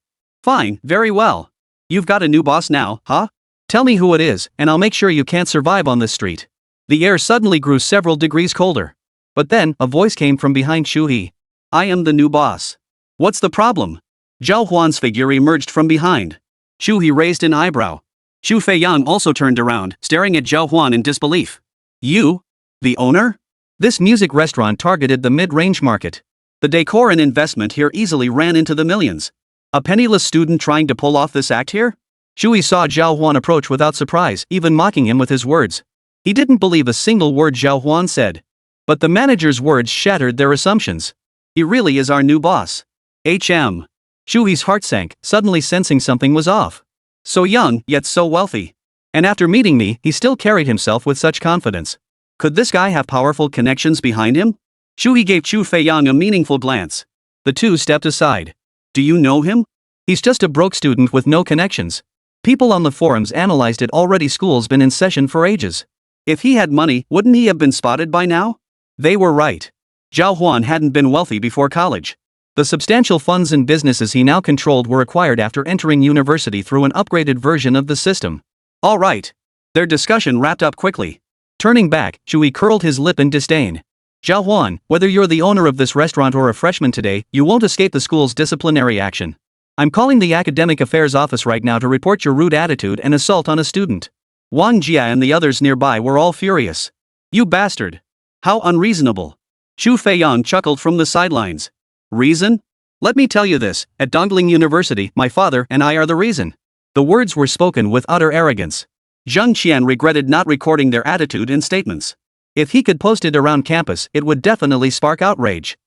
Fine, very well. You've got a new boss now, huh? Tell me who it is, and I'll make sure you can't survive on this street. The air suddenly grew several degrees colder. But then, a voice came from behind Shu He. I am the new boss. What's the problem? Zhào Huān's figure emerged from behind. Shu He raised an eyebrow. Chu Feiyang also turned around, staring at Zhào Huān in disbelief. You? The owner? This music restaurant targeted the mid-range market. The decor and investment here easily ran into the millions. A penniless student trying to pull off this act here? Shu He saw Zhào Huān approach without surprise, even mocking him with his words. He didn't believe a single word Zhào Huān said. But the manager's words shattered their assumptions. He really is our new boss. Shu He's heart sank, suddenly sensing something was off. So young, yet so wealthy. And after meeting me, he still carried himself with such confidence. Could this guy have powerful connections behind him? Shu He gave Chu Feiyang a meaningful glance. The two stepped aside. Do you know him? He's just a broke student with no connections. People on the forums analyzed it already. School's been in session for ages. If he had money, wouldn't he have been spotted by now? They were right. Zhào Huān hadn't been wealthy before college. The substantial funds and businesses he now controlled were acquired after entering university through an upgraded version of the system. All right. Their discussion wrapped up quickly. Turning back, Chui curled his lip in disdain. Zhào Huān, whether you're the owner of this restaurant or a freshman today, you won't escape the school's disciplinary action. I'm calling the academic affairs office right now to report your rude attitude and assault on a student. Wang Jia and the others nearby were all furious. You bastard! How unreasonable! Chu Feiyang chuckled from the sidelines. Reason? Let me tell you this, at Dongling University, my father and I are the reason. The words were spoken with utter arrogance. Zheng Qian regretted not recording their attitude and statements. If he could post it around campus, it would definitely spark outrage.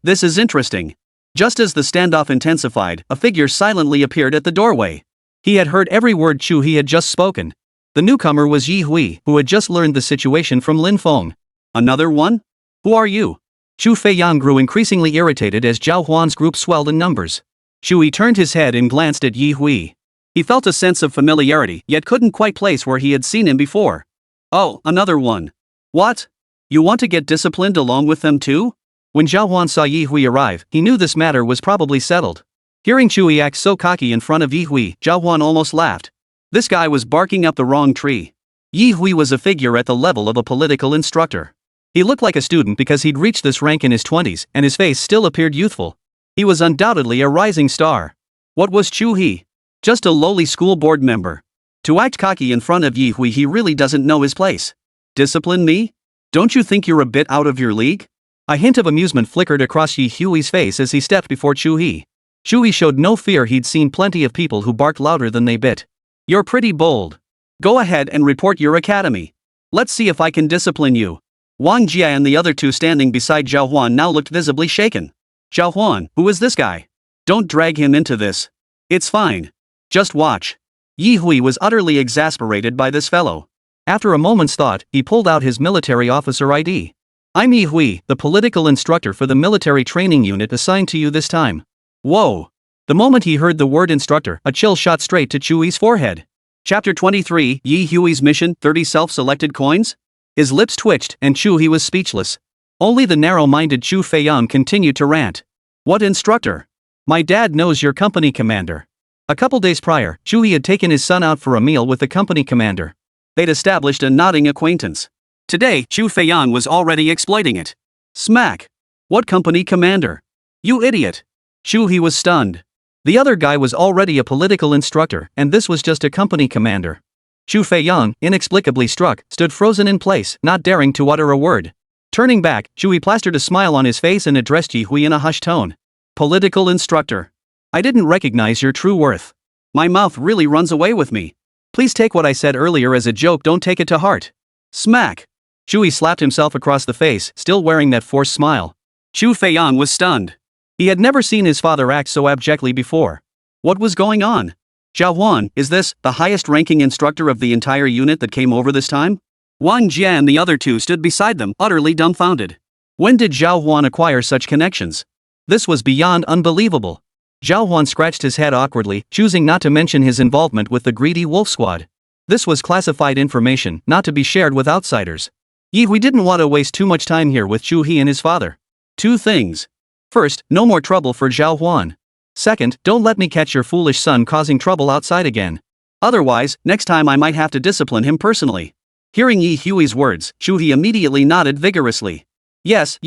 This is interesting. Just as the standoff intensified, a figure silently appeared at the doorway. He had heard every word Chu He had just spoken. The newcomer was Yi Hui, who had just learned the situation from Lin Feng. Another one? Who are you? Chu Feiyang grew increasingly irritated as Zhào Huān's group swelled in numbers. Chui turned his head and glanced at Yi Hui. He felt a sense of familiarity, yet couldn't quite place where he had seen him before. Oh, another one. What? You want to get disciplined along with them too? When Zhào Huān saw Yi Hui arrive, he knew this matter was probably settled. Hearing Chui act so cocky in front of Yi Hui, Zhào Huān almost laughed. This guy was barking up the wrong tree. Yi Hui was a figure at the level of a political instructor. He looked like a student because he'd reached this rank in his 20s, and his face still appeared youthful. He was undoubtedly a rising star. What was Chu He? Just a lowly school board member. To act cocky in front of Yi Hui, he really doesn't know his place. Discipline me? Don't you think you're a bit out of your league? A hint of amusement flickered across Yi Hui's face as he stepped before Chu He. Chu He showed no fear. He'd seen plenty of people who barked louder than they bit. You're pretty bold. Go ahead and report your academy. Let's see if I can discipline you. Wang Jia and the other two standing beside Zhào Huān now looked visibly shaken. Zhào Huān, who is this guy? Don't drag him into this. It's fine. Just watch. Yi Hui was utterly exasperated by this fellow. After a moment's thought, he pulled out his military officer ID. I'm Yi Hui, the political instructor for the military training unit assigned to you this time. Whoa! The moment he heard the word instructor, a chill shot straight to Chui's forehead. Chapter 23, Yi Hui's Mission, 30 Self-Selected Coins? His lips twitched, and Chu He was speechless. Only the narrow-minded Chu Feiyang continued to rant. What instructor? My dad knows your company commander. A couple days prior, Chu He had taken his son out for a meal with the company commander. They'd established a nodding acquaintance. Today, Chu Feiyang was already exploiting it. Smack! What company commander? You idiot! Chu He was stunned. The other guy was already a political instructor, and this was just a company commander. Chu Feiyang, inexplicably struck, stood frozen in place, not daring to utter a word. Turning back, Chui plastered a smile on his face and addressed Yi Hui in a hushed tone. Political instructor. I didn't recognize your true worth. My mouth really runs away with me. Please take what I said earlier as a joke, don't take it to heart. Smack! Chui slapped himself across the face, still wearing that forced smile. Chu Feiyang was stunned. He had never seen his father act so abjectly before. What was going on? Zhào Huān, is this the highest-ranking instructor of the entire unit that came over this time? Wang Jia and the other two stood beside them, utterly dumbfounded. When did Zhào Huān acquire such connections? This was beyond unbelievable. Zhào Huān scratched his head awkwardly, choosing not to mention his involvement with the greedy wolf squad. This was classified information, not to be shared with outsiders. Yi Hui didn't want to waste too much time here with Chu He and his father. Two things. First, no more trouble for Zhào Huān. Second, don't let me catch your foolish son causing trouble outside again. Otherwise, next time I might have to discipline him personally. Hearing Yi Hui's words, Chu He immediately nodded vigorously. Yes.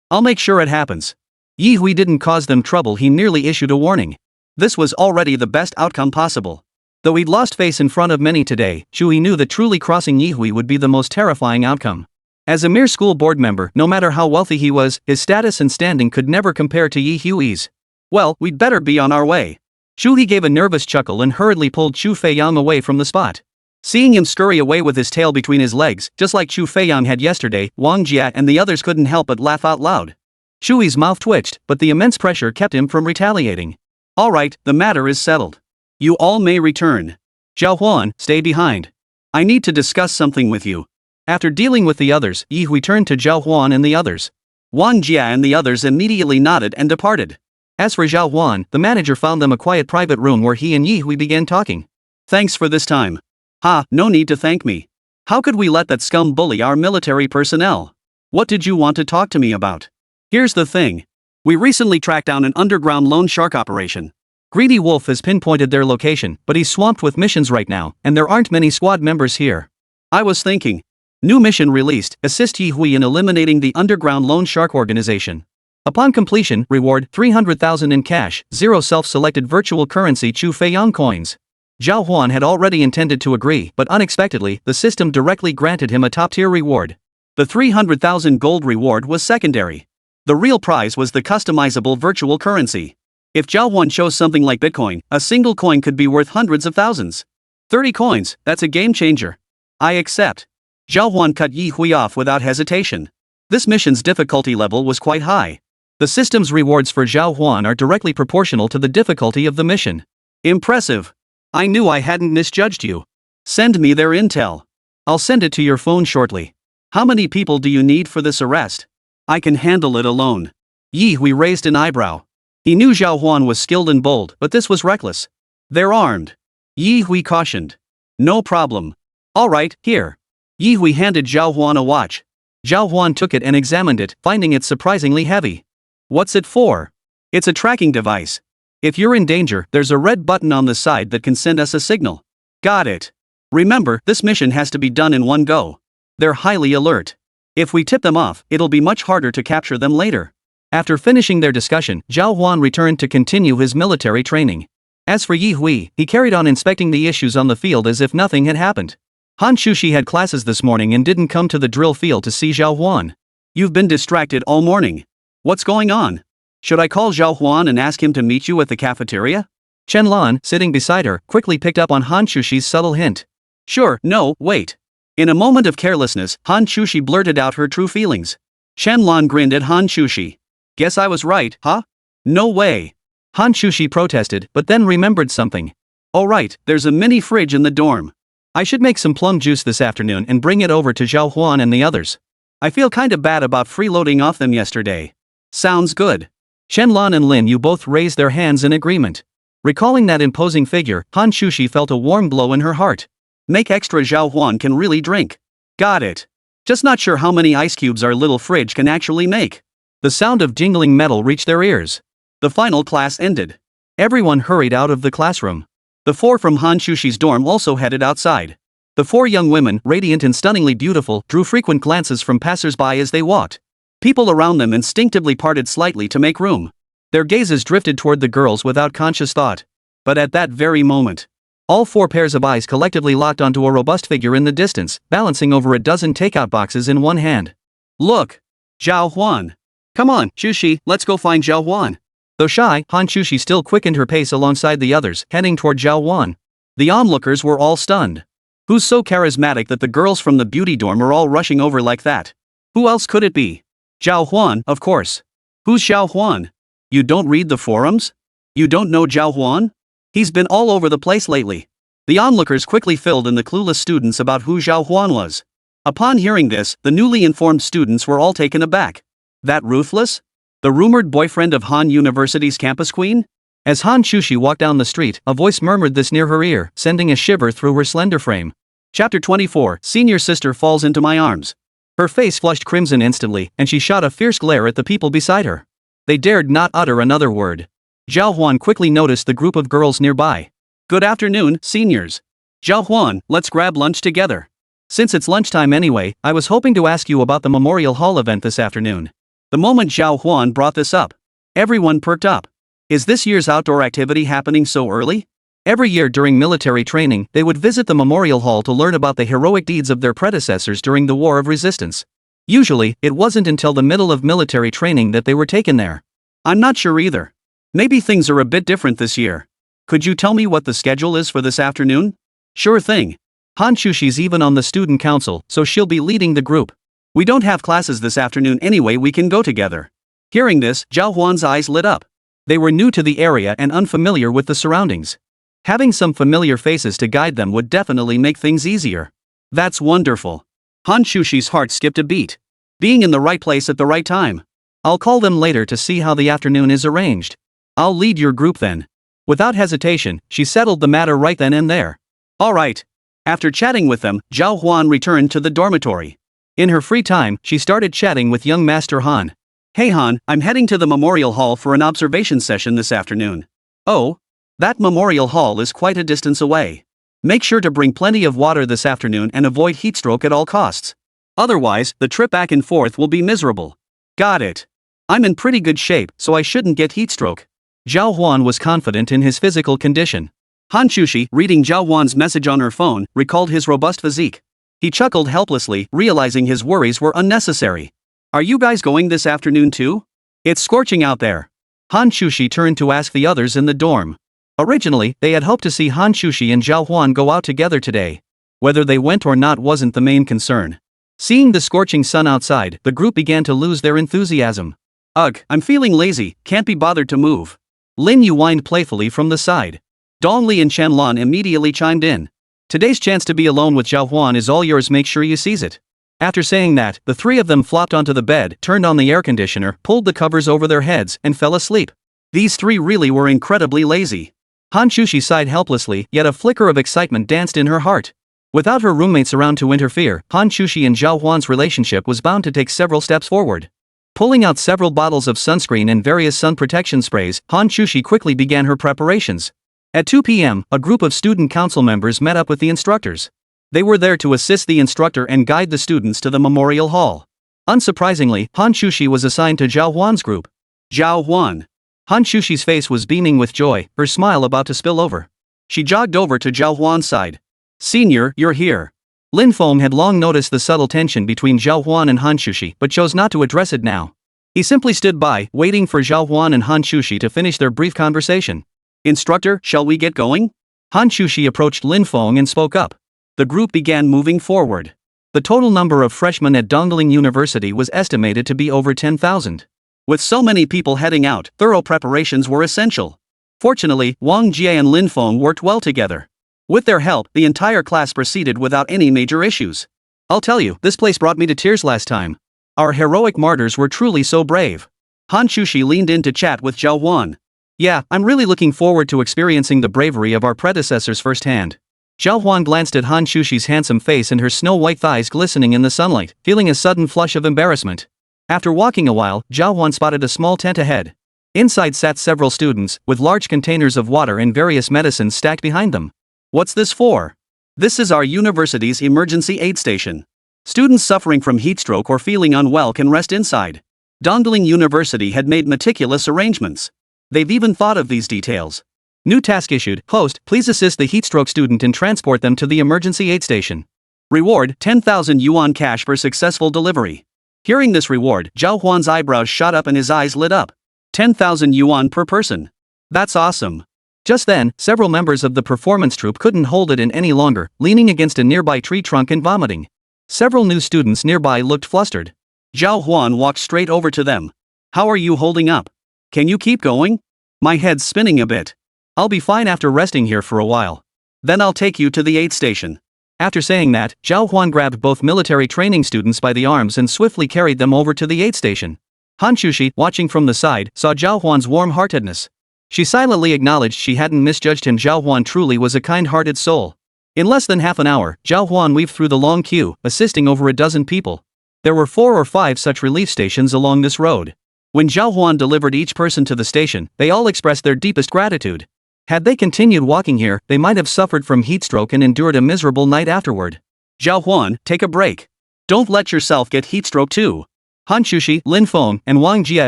I'll make sure it happens. Yi Hui didn't cause them trouble, he merely issued a warning. This was already the best outcome possible. Though he'd lost face in front of many today, Chu He knew that truly crossing Yi Hui would be the most terrifying outcome. As a mere school board member, no matter how wealthy he was, his status and standing could never compare to Yi Hui's. Well, we'd better be on our way. Chu He gave a nervous chuckle and hurriedly pulled Chu Feiyang away from the spot. Seeing him scurry away with his tail between his legs, just like Chu Feiyang had yesterday, Wang Jia and the others couldn't help but laugh out loud. Chui's mouth twitched, but the immense pressure kept him from retaliating. All right, the matter is settled. You all may return. Zhào Huān, stay behind. I need to discuss something with you. After dealing with the others, Yi Hui turned to Zhào Huān and the others. Wang Jia and the others immediately nodded and departed. As for Zhào Huān, the manager found them a quiet private room where he and Yi Hui began talking. Thanks for this time. Ha, no need to thank me. How could we let that scum bully our military personnel? What did you want to talk to me about? Here's the thing. We recently tracked down an underground loan shark operation. Greedy Wolf has pinpointed their location, but he's swamped with missions right now, and there aren't many squad members here. I was thinking. New mission released, assist Yi Hui in eliminating the underground loan shark organization. Upon completion, reward 300,000 in cash, 0 self-selected virtual currency Chu Feiyang coins. Zhào Huān had already intended to agree, but unexpectedly, the system directly granted him a top-tier reward. The 300,000 gold reward was secondary. The real prize was the customizable virtual currency. If Zhào Huān chose something like Bitcoin, a single coin could be worth hundreds of thousands. 30 coins, that's a game changer. I accept. Zhào Huān cut Yi Hui off without hesitation. This mission's difficulty level was quite high. The system's rewards for Zhào Huān are directly proportional to the difficulty of the mission. Impressive. I knew I hadn't misjudged you. Send me their intel. I'll send it to your phone shortly. How many people do you need for this arrest? I can handle it alone. Yi Hui raised an eyebrow. He knew Zhào Huān was skilled and bold, but this was reckless. They're armed. Yi Hui cautioned. No problem. All right, here. Yi Hui handed Zhào Huān a watch. Zhào Huān took it and examined it, finding it surprisingly heavy. What's it for? It's a tracking device. If you're in danger, there's a red button on the side that can send us a signal. Got it. Remember, this mission has to be done in one go. They're highly alert. If we tip them off, it'll be much harder to capture them later. After finishing their discussion, Zhào Huān returned to continue his military training. As for Yi Hui, he carried on inspecting the issues on the field as if nothing had happened. Hán Chǔxī had classes this morning and didn't come to the drill field to see Zhào Huān. You've been distracted all morning. What's going on? Should I call Zhào Huān and ask him to meet you at the cafeteria? Chen Lan, sitting beside her, quickly picked up on Hán Chǔxī's subtle hint. Sure, no, wait. In a moment of carelessness, Hán Chǔxī blurted out her true feelings. Chen Lan grinned at Hán Chǔxī. Guess I was right, huh? No way. Hán Chǔxī protested, but then remembered something. Oh right, there's a mini fridge in the dorm. I should make some plum juice this afternoon and bring it over to Zhào Huān and the others. I feel kinda bad about freeloading off them yesterday. Sounds good. Chen Lan and Lin Yu both raised their hands in agreement. Recalling that imposing figure, Hán Chǔxī felt a warm glow in her heart. Make extra Zhào Huān can really drink. Got it. Just not sure how many ice cubes our little fridge can actually make. The sound of jingling metal reached their ears. The final class ended. Everyone hurried out of the classroom. The 4 from Hán Chǔxī's dorm also headed outside. The 4 young women, radiant and stunningly beautiful, drew frequent glances from passersby as they walked. People around them instinctively parted slightly to make room. Their gazes drifted toward the girls without conscious thought. But at that very moment, all 4 pairs of eyes collectively locked onto a robust figure in the distance, balancing over a dozen takeout boxes in one hand. Look! Zhào Huān! Come on, Chǔxī, let's go find Zhào Huān. Though shy, Hán Chǔxī still quickened her pace alongside the others, heading toward Zhào Huān. The onlookers were all stunned. Who's so charismatic that the girls from the beauty dorm are all rushing over like that? Who else could it be? Zhào Huān, of course. Who's Zhào Huān? You don't read the forums? You don't know Zhào Huān? He's been all over the place lately. The onlookers quickly filled in the clueless students about who Zhào Huān was. Upon hearing this, the newly informed students were all taken aback. That ruthless? The rumored boyfriend of Han University's campus queen? As Hán Chǔxī walked down the street, a voice murmured this near her ear, sending a shiver through her slender frame. Chapter 24, Senior Sister Falls into My Arms. Her face flushed crimson instantly, and she shot a fierce glare at the people beside her. They dared not utter another word. Zhào Huān quickly noticed the group of girls nearby. Good afternoon, seniors. Zhào Huān, let's grab lunch together. Since it's lunchtime anyway, I was hoping to ask you about the Memorial Hall event this afternoon. The moment Zhào Huān brought this up, everyone perked up. Is this year's outdoor activity happening so early? Every year during military training, they would visit the Memorial Hall to learn about the heroic deeds of their predecessors during the War of Resistance. Usually, it wasn't until the middle of military training that they were taken there. I'm not sure either. Maybe things are a bit different this year. Could you tell me what the schedule is for this afternoon? Sure thing. Hán Chǔxī's even on the student council, so she'll be leading the group. We don't have classes this afternoon anyway, we can go together. Hearing this, Zhào Huān's eyes lit up. They were new to the area and unfamiliar with the surroundings. Having some familiar faces to guide them would definitely make things easier. That's wonderful. Hán Chǔxī's heart skipped a beat. Being in the right place at the right time. I'll call them later to see how the afternoon is arranged. I'll lead your group then. Without hesitation, she settled the matter right then and there. Alright. After chatting with them, Zhào Huān returned to the dormitory. In her free time, she started chatting with young Master Han. Hey Han, I'm heading to the memorial hall for an observation session this afternoon. Oh? That memorial hall is quite a distance away. Make sure to bring plenty of water this afternoon and avoid heatstroke at all costs. Otherwise, the trip back and forth will be miserable. Got it. I'm in pretty good shape, so I shouldn't get heatstroke. Zhào Huān was confident in his physical condition. Hán Chǔxī, reading Zhào Huān's message on her phone, recalled his robust physique. He chuckled helplessly, realizing his worries were unnecessary. Are you guys going this afternoon too? It's scorching out there. Hán Chǔxī turned to ask the others in the dorm. Originally, they had hoped to see Hán Chǔxī and Zhào Huān go out together today. Whether they went or not wasn't the main concern. Seeing the scorching sun outside, the group began to lose their enthusiasm. Ugh, I'm feeling lazy, can't be bothered to move. Lin Yu whined playfully from the side. Dong Li and Chen Lan immediately chimed in. Today's chance to be alone with Zhào Huān is all yours, make sure you seize it. After saying that, the three of them flopped onto the bed, turned on the air conditioner, pulled the covers over their heads, and fell asleep. These three really were incredibly lazy. Hán Chǔxī sighed helplessly, yet a flicker of excitement danced in her heart. Without her roommates around to interfere, Hán Chǔxī and Zhào Huān's relationship was bound to take several steps forward. Pulling out several bottles of sunscreen and various sun protection sprays, Hán Chǔxī quickly began her preparations. At 2 p.m., a group of student council members met up with the instructors. They were there to assist the instructor and guide the students to the memorial hall. Unsurprisingly, Hán Chǔxī was assigned to Zhào Huān's group. Zhào Huān. Hán Chǔxī's face was beaming with joy, her smile about to spill over. She jogged over to Zhào Huān's side. Senior, you're here. Lin Feng had long noticed the subtle tension between Zhào Huān and Hán Chǔxī but chose not to address it now. He simply stood by, waiting for Zhào Huān and Hán Chǔxī to finish their brief conversation. Instructor, shall we get going? Hán Chǔxī approached Lin Feng and spoke up. The group began moving forward. The total number of freshmen at Dongling University was estimated to be over 10,000. With so many people heading out, thorough preparations were essential. Fortunately, Wang Jie and Lin Feng worked well together. With their help, the entire class proceeded without any major issues. I'll tell you, this place brought me to tears last time. Our heroic martyrs were truly so brave. Hán Chǔxī leaned in to chat with Zhào Huān. Yeah, I'm really looking forward to experiencing the bravery of our predecessors firsthand. Zhào Huān glanced at Hán Chǔxī's handsome face and her snow-white thighs glistening in the sunlight, feeling a sudden flush of embarrassment. After walking a while, Zhào Huān spotted a small tent ahead. Inside sat several students, with large containers of water and various medicines stacked behind them. What's this for? This is our university's emergency aid station. Students suffering from heatstroke or feeling unwell can rest inside. Dongling University had made meticulous arrangements. They've even thought of these details. New task issued, host, please assist the heatstroke student and transport them to the emergency aid station. Reward, 10,000 yuan cash for successful delivery. Hearing this reward, Zhào Huān's eyebrows shot up and his eyes lit up. 10,000 yuan per person. That's awesome. Just then, several members of the performance troupe couldn't hold it in any longer, leaning against a nearby tree trunk and vomiting. Several new students nearby looked flustered. Zhào Huān walked straight over to them. How are you holding up? Can you keep going? My head's spinning a bit. I'll be fine after resting here for a while. Then I'll take you to the aid station. After saying that, Zhào Huān grabbed both military training students by the arms and swiftly carried them over to the aid station. Hán Chǔxī, watching from the side, saw Zhào Huān's warm-heartedness. She silently acknowledged she hadn't misjudged him. Zhào Huān truly was a kind-hearted soul. In less than half an hour, Zhào Huān weaved through the long queue, assisting over a dozen people. There were 4 or 5 such relief stations along this road. When Zhào Huān delivered each person to the station, they all expressed their deepest gratitude. Had they continued walking here, they might have suffered from heatstroke and endured a miserable night afterward. Zhào Huān, take a break. Don't let yourself get heatstroke too. Hán Chǔxī, Lin Feng, and Wang Jie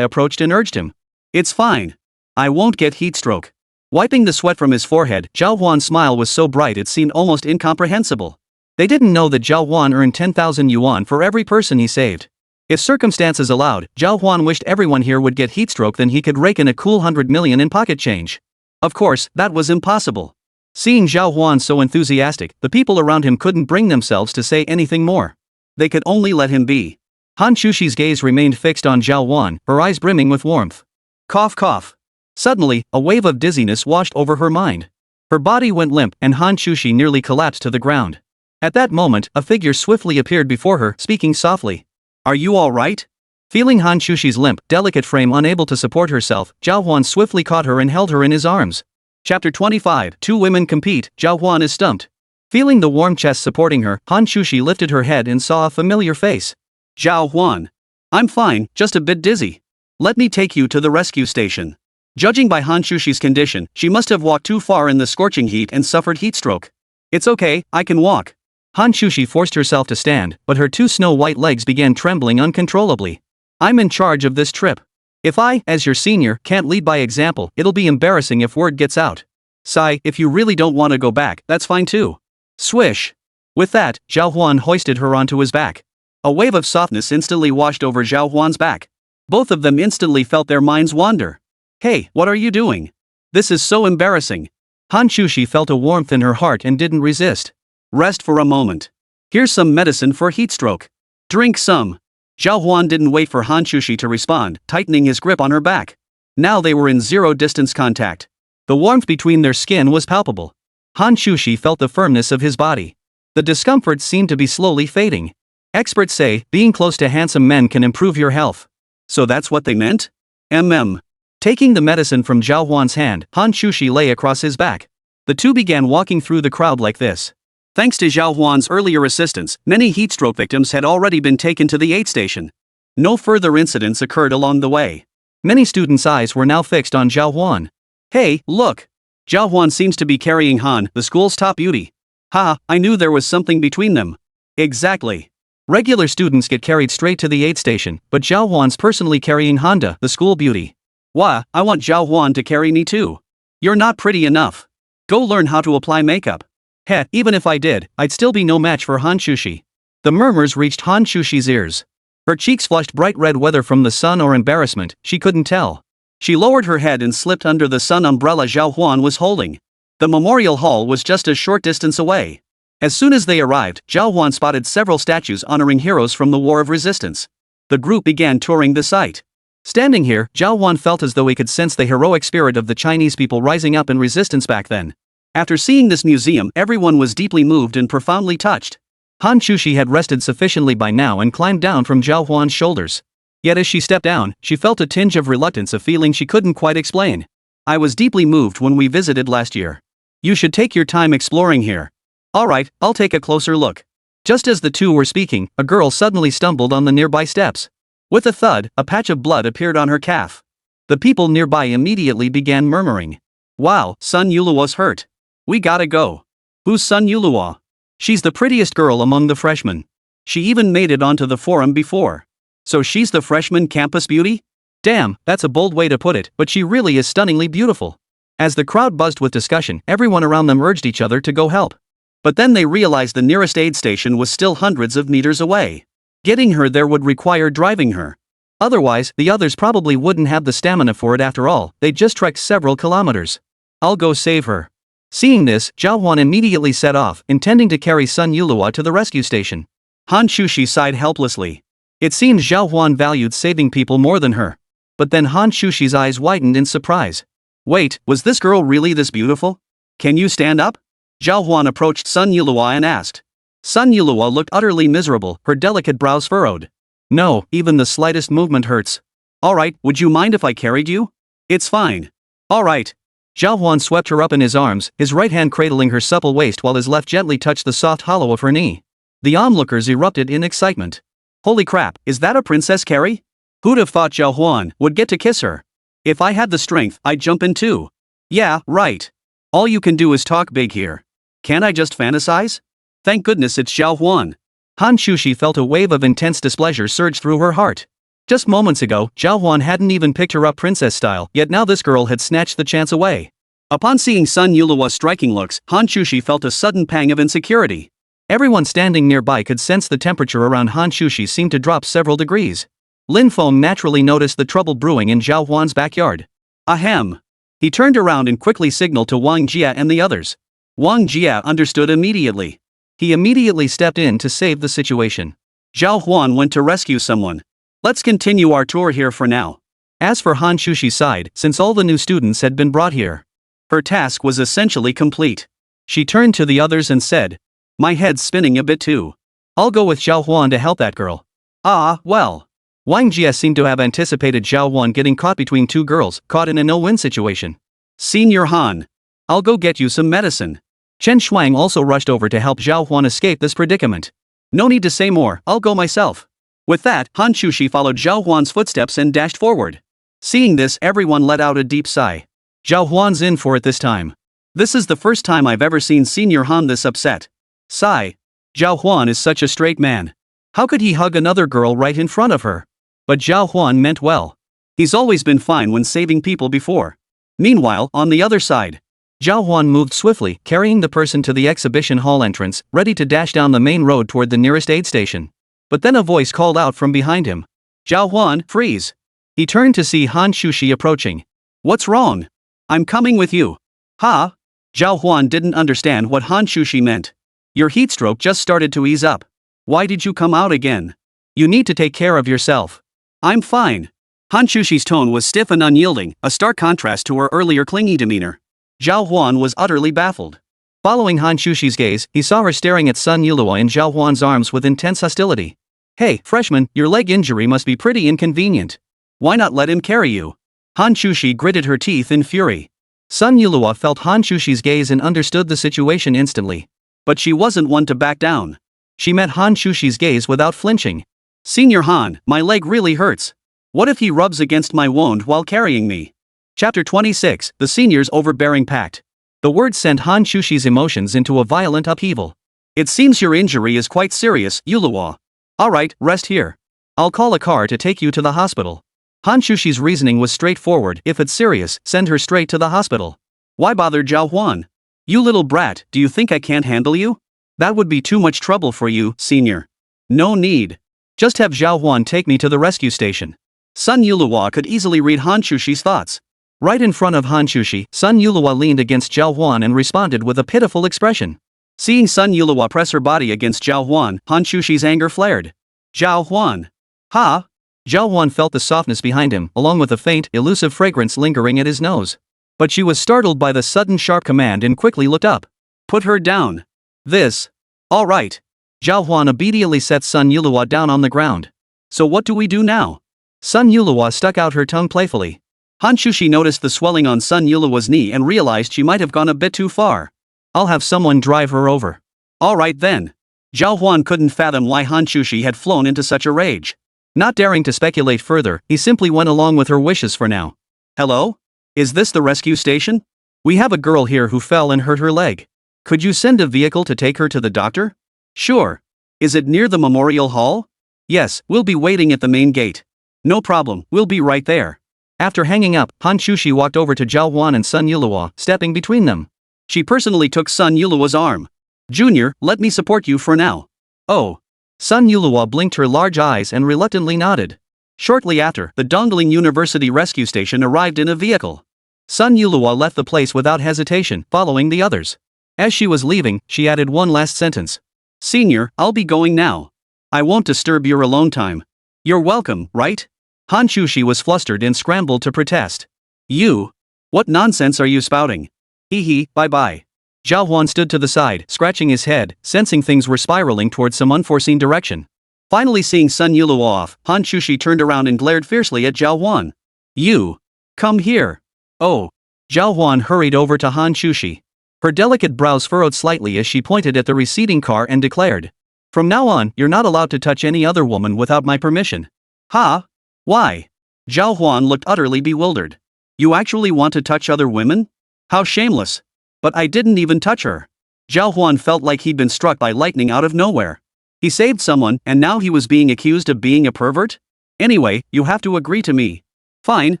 approached and urged him. It's fine. I won't get heatstroke. Wiping the sweat from his forehead, Zhào Huān's smile was so bright it seemed almost incomprehensible. They didn't know that Zhào Huān earned 10,000 yuan for every person he saved. If circumstances allowed, Zhào Huān wished everyone here would get heatstroke, then he could rake in a cool 100 million in pocket change. Of course, that was impossible. Seeing Zhào Huān so enthusiastic, the people around him couldn't bring themselves to say anything more. They could only let him be. Hán Chǔxī's gaze remained fixed on Zhào Huān, her eyes brimming with warmth. Cough cough. Suddenly, a wave of dizziness washed over her mind. Her body went limp and Hán Chǔxī nearly collapsed to the ground. At that moment, a figure swiftly appeared before her, speaking softly. Are you all right? Feeling Hán Chǔxī's limp, delicate frame unable to support herself, Zhào Huān swiftly caught her and held her in his arms. Chapter 25. Two women compete. Zhào Huān is stumped. Feeling the warm chest supporting her, Hán Chǔxī lifted her head and saw a familiar face. Zhào Huān. I'm fine, just a bit dizzy. Let me take you to the rescue station. Judging by Hán Chǔxī's condition, she must have walked too far in the scorching heat and suffered heatstroke. It's okay, I can walk. Hán Chǔxī forced herself to stand, but her two snow-white legs began trembling uncontrollably. I'm in charge of this trip. If I, as your senior, can't lead by example, it'll be embarrassing if word gets out. Sigh, if you really don't want to go back, that's fine too. Swish. With that, Zhào Huān hoisted her onto his back. A wave of softness instantly washed over Zhào Huān's back. Both of them instantly felt their minds wander. Hey, what are you doing? This is so embarrassing. Hán Chǔxī felt a warmth in her heart and didn't resist. Rest for a moment. Here's some medicine for heatstroke. Drink some. Zhào Huān didn't wait for Hán Chǔxī to respond, tightening his grip on her back. Now they were in zero-distance contact. The warmth between their skin was palpable. Hán Chǔxī felt the firmness of his body. The discomfort seemed to be slowly fading. Experts say, being close to handsome men can improve your health. So that's what they meant? Taking the medicine from Zhào Huān's hand, Hán Chǔxī lay across his back. The two began walking through the crowd like this. Thanks to Zhào Huān's earlier assistance, many heatstroke victims had already been taken to the aid station. No further incidents occurred along the way. Many students' eyes were now fixed on Zhào Huān. Hey, look! Zhào Huān seems to be carrying Han, the school's top beauty. Ha, I knew there was something between them. Exactly. Regular students get carried straight to the aid station, but Zhào Huān's personally carrying Handa, the school beauty. Wah, I want Zhào Huān to carry me too. You're not pretty enough. Go learn how to apply makeup. Heh, even if I did, I'd still be no match for Hán Chǔxī. The murmurs reached Hán Chǔxī's ears. Her cheeks flushed bright red, whether from the sun or embarrassment, she couldn't tell. She lowered her head and slipped under the sun umbrella Zhào Huān was holding. The memorial hall was just a short distance away. As soon as they arrived, Zhào Huān spotted several statues honoring heroes from the War of Resistance. The group began touring the site. Standing here, Zhào Huān felt as though he could sense the heroic spirit of the Chinese people rising up in resistance back then. After seeing this museum, everyone was deeply moved and profoundly touched. Hán Chǔxī had rested sufficiently by now and climbed down from Zhào Huān's shoulders. Yet as she stepped down, she felt a tinge of reluctance, a feeling she couldn't quite explain. I was deeply moved when we visited last year. You should take your time exploring here. Alright, I'll take a closer look. Just as the two were speaking, a girl suddenly stumbled on the nearby steps. With a thud, a patch of blood appeared on her calf. The people nearby immediately began murmuring. Wow, Sun Yuluo's hurt. We gotta go. Who's Sun Yuluo? She's the prettiest girl among the freshmen. She even made it onto the forum before. So she's the freshman campus beauty? Damn, that's a bold way to put it, but she really is stunningly beautiful. As the crowd buzzed with discussion, everyone around them urged each other to go help. But then they realized the nearest aid station was still hundreds of meters away. Getting her there would require driving her. Otherwise, the others probably wouldn't have the stamina for it after all, they'd just trekked several kilometers. I'll go save her. Seeing this, Zhào Huān immediately set off, intending to carry Sun Yuluo to the rescue station. Hán Chǔxī sighed helplessly. It seemed Zhào Huān valued saving people more than her. But then Hán Chǔxī's eyes widened in surprise. Wait, was this girl really this beautiful? Can you stand up? Zhào Huān approached Sun Yuluo and asked. Sun Yuluo looked utterly miserable, her delicate brows furrowed. No, even the slightest movement hurts. Alright, would you mind if I carried you? It's fine. Alright. Zhào Huān swept her up in his arms, his right hand cradling her supple waist while his left gently touched the soft hollow of her knee. The onlookers erupted in excitement. Holy crap, is that a Princess Carrie? Who'd have thought Zhào Huān would get to kiss her? If I had the strength, I'd jump in too. Yeah, right. All you can do is talk big here. Can't I just fantasize? Thank goodness it's Zhào Huān. Hán Chǔxī felt a wave of intense displeasure surge through her heart. Just moments ago, Zhào Huān hadn't even picked her up princess style, yet now this girl had snatched the chance away. Upon seeing Sun Yuluo's striking looks, Hán Chǔxī felt a sudden pang of insecurity. Everyone standing nearby could sense the temperature around Hán Chǔxī seemed to drop several degrees. Lin Feng naturally noticed the trouble brewing in Zhào Huān's backyard. Ahem. He turned around and quickly signaled to Wang Jia and the others. Wang Jia understood immediately. He immediately stepped in to save the situation. Zhào Huān went to rescue someone. Let's continue our tour here for now. As for Hán Chǔxī's side, since all the new students had been brought here, her task was essentially complete. She turned to the others and said, My head's spinning a bit too. I'll go with Zhào Huān to help that girl. Ah, well. Wang Jie seemed to have anticipated Zhào Huān getting caught between two girls, caught in a no-win situation. Senior Han. I'll go get you some medicine. Chen Shuang also rushed over to help Zhào Huān escape this predicament. No need to say more, I'll go myself. With that, Hán Chǔxī followed Zhào Huān's footsteps and dashed forward. Seeing this, everyone let out a deep sigh. Zhào Huān's in for it this time. This is the first time I've ever seen Senior Han this upset. Sigh. Zhào Huān is such a straight man. How could he hug another girl right in front of her? But Zhào Huān meant well. He's always been fine when saving people before. Meanwhile, on the other side, Zhào Huān moved swiftly, carrying the person to the exhibition hall entrance, ready to dash down the main road toward the nearest aid station. But then a voice called out from behind him. Zhào Huān, freeze! He turned to see Hán Chǔxī approaching. What's wrong? I'm coming with you. Ha! Zhào Huān didn't understand what Hán Chǔxī meant. Your heatstroke just started to ease up. Why did you come out again? You need to take care of yourself. I'm fine. Hán Chǔxī's tone was stiff and unyielding, a stark contrast to her earlier clingy demeanor. Zhào Huān was utterly baffled. Following Hán Chǔxī's gaze, he saw her staring at Sun Yulua in Zhào Huān's arms with intense hostility. Hey, freshman, your leg injury must be pretty inconvenient. Why not let him carry you? Hán Chǔxī gritted her teeth in fury. Sun Yulua felt Hán Chǔxī's gaze and understood the situation instantly. But she wasn't one to back down. She met Hán Chǔxī's gaze without flinching. Senior Han, my leg really hurts. What if he rubs against my wound while carrying me? Chapter 26, The Senior's Overbearing Pact. The words sent Hán Chǔxī's emotions into a violent upheaval. It seems your injury is quite serious, Yulua. Alright, rest here. I'll call a car to take you to the hospital. Hán Chǔxī's reasoning was straightforward. If it's serious, send her straight to the hospital. Why bother Zhào Huān? You little brat, do you think I can't handle you? That would be too much trouble for you, senior. No need. Just have Zhào Huān take me to the rescue station. Sun Yulua could easily read Hán Chǔxī's thoughts. Right in front of Hán Chǔxī, Sun Yulua leaned against Zhào Huān and responded with a pitiful expression. Seeing Sun Yulua press her body against Zhào Huān, Hán Chǔxī's anger flared. Zhào Huān. Ha! Zhào Huān felt the softness behind him, along with a faint, elusive fragrance lingering at his nose. But she was startled by the sudden sharp command and quickly looked up. Put her down. This. All right. Zhào Huān obediently set Sun Yulua down on the ground. So what do we do now? Sun Yulua stuck out her tongue playfully. Hán Chǔxī noticed the swelling on Sun Yulua's knee and realized she might have gone a bit too far. I'll have someone drive her over. All right then. Zhào Huān couldn't fathom why Hán Chǔxī had flown into such a rage. Not daring to speculate further, he simply went along with her wishes for now. Hello? Is this the rescue station? We have a girl here who fell and hurt her leg. Could you send a vehicle to take her to the doctor? Sure. Is it near the memorial hall? Yes, we'll be waiting at the main gate. No problem, we'll be right there. After hanging up, Hán Chǔxī walked over to Zhào Huān and Sun Yulua, stepping between them. She personally took Sun Yulua's arm. Junior, let me support you for now. Oh. Sun Yulua blinked her large eyes and reluctantly nodded. Shortly after, the Dongling University rescue station arrived in a vehicle. Sun Yulua left the place without hesitation, following the others. As she was leaving, she added one last sentence. Senior, I'll be going now. I won't disturb your alone time. You're welcome, right? Hán Chǔxī was flustered and scrambled to protest. You? What nonsense are you spouting? Hee, bye-bye. Zhào Huān stood to the side, scratching his head, sensing things were spiraling towards some unforeseen direction. Finally seeing Sun Yulua off, Hán Chǔxī turned around and glared fiercely at Zhào Huān. You! Come here! Oh! Zhào Huān hurried over to Hán Chǔxī. Her delicate brows furrowed slightly as she pointed at the receding car and declared. From now on, you're not allowed to touch any other woman without my permission. Ha? Why? Zhào Huān looked utterly bewildered. You actually want to touch other women? How shameless. But I didn't even touch her. Zhào Huān felt like he'd been struck by lightning out of nowhere. He saved someone, and now he was being accused of being a pervert? Anyway, you have to agree to me. Fine.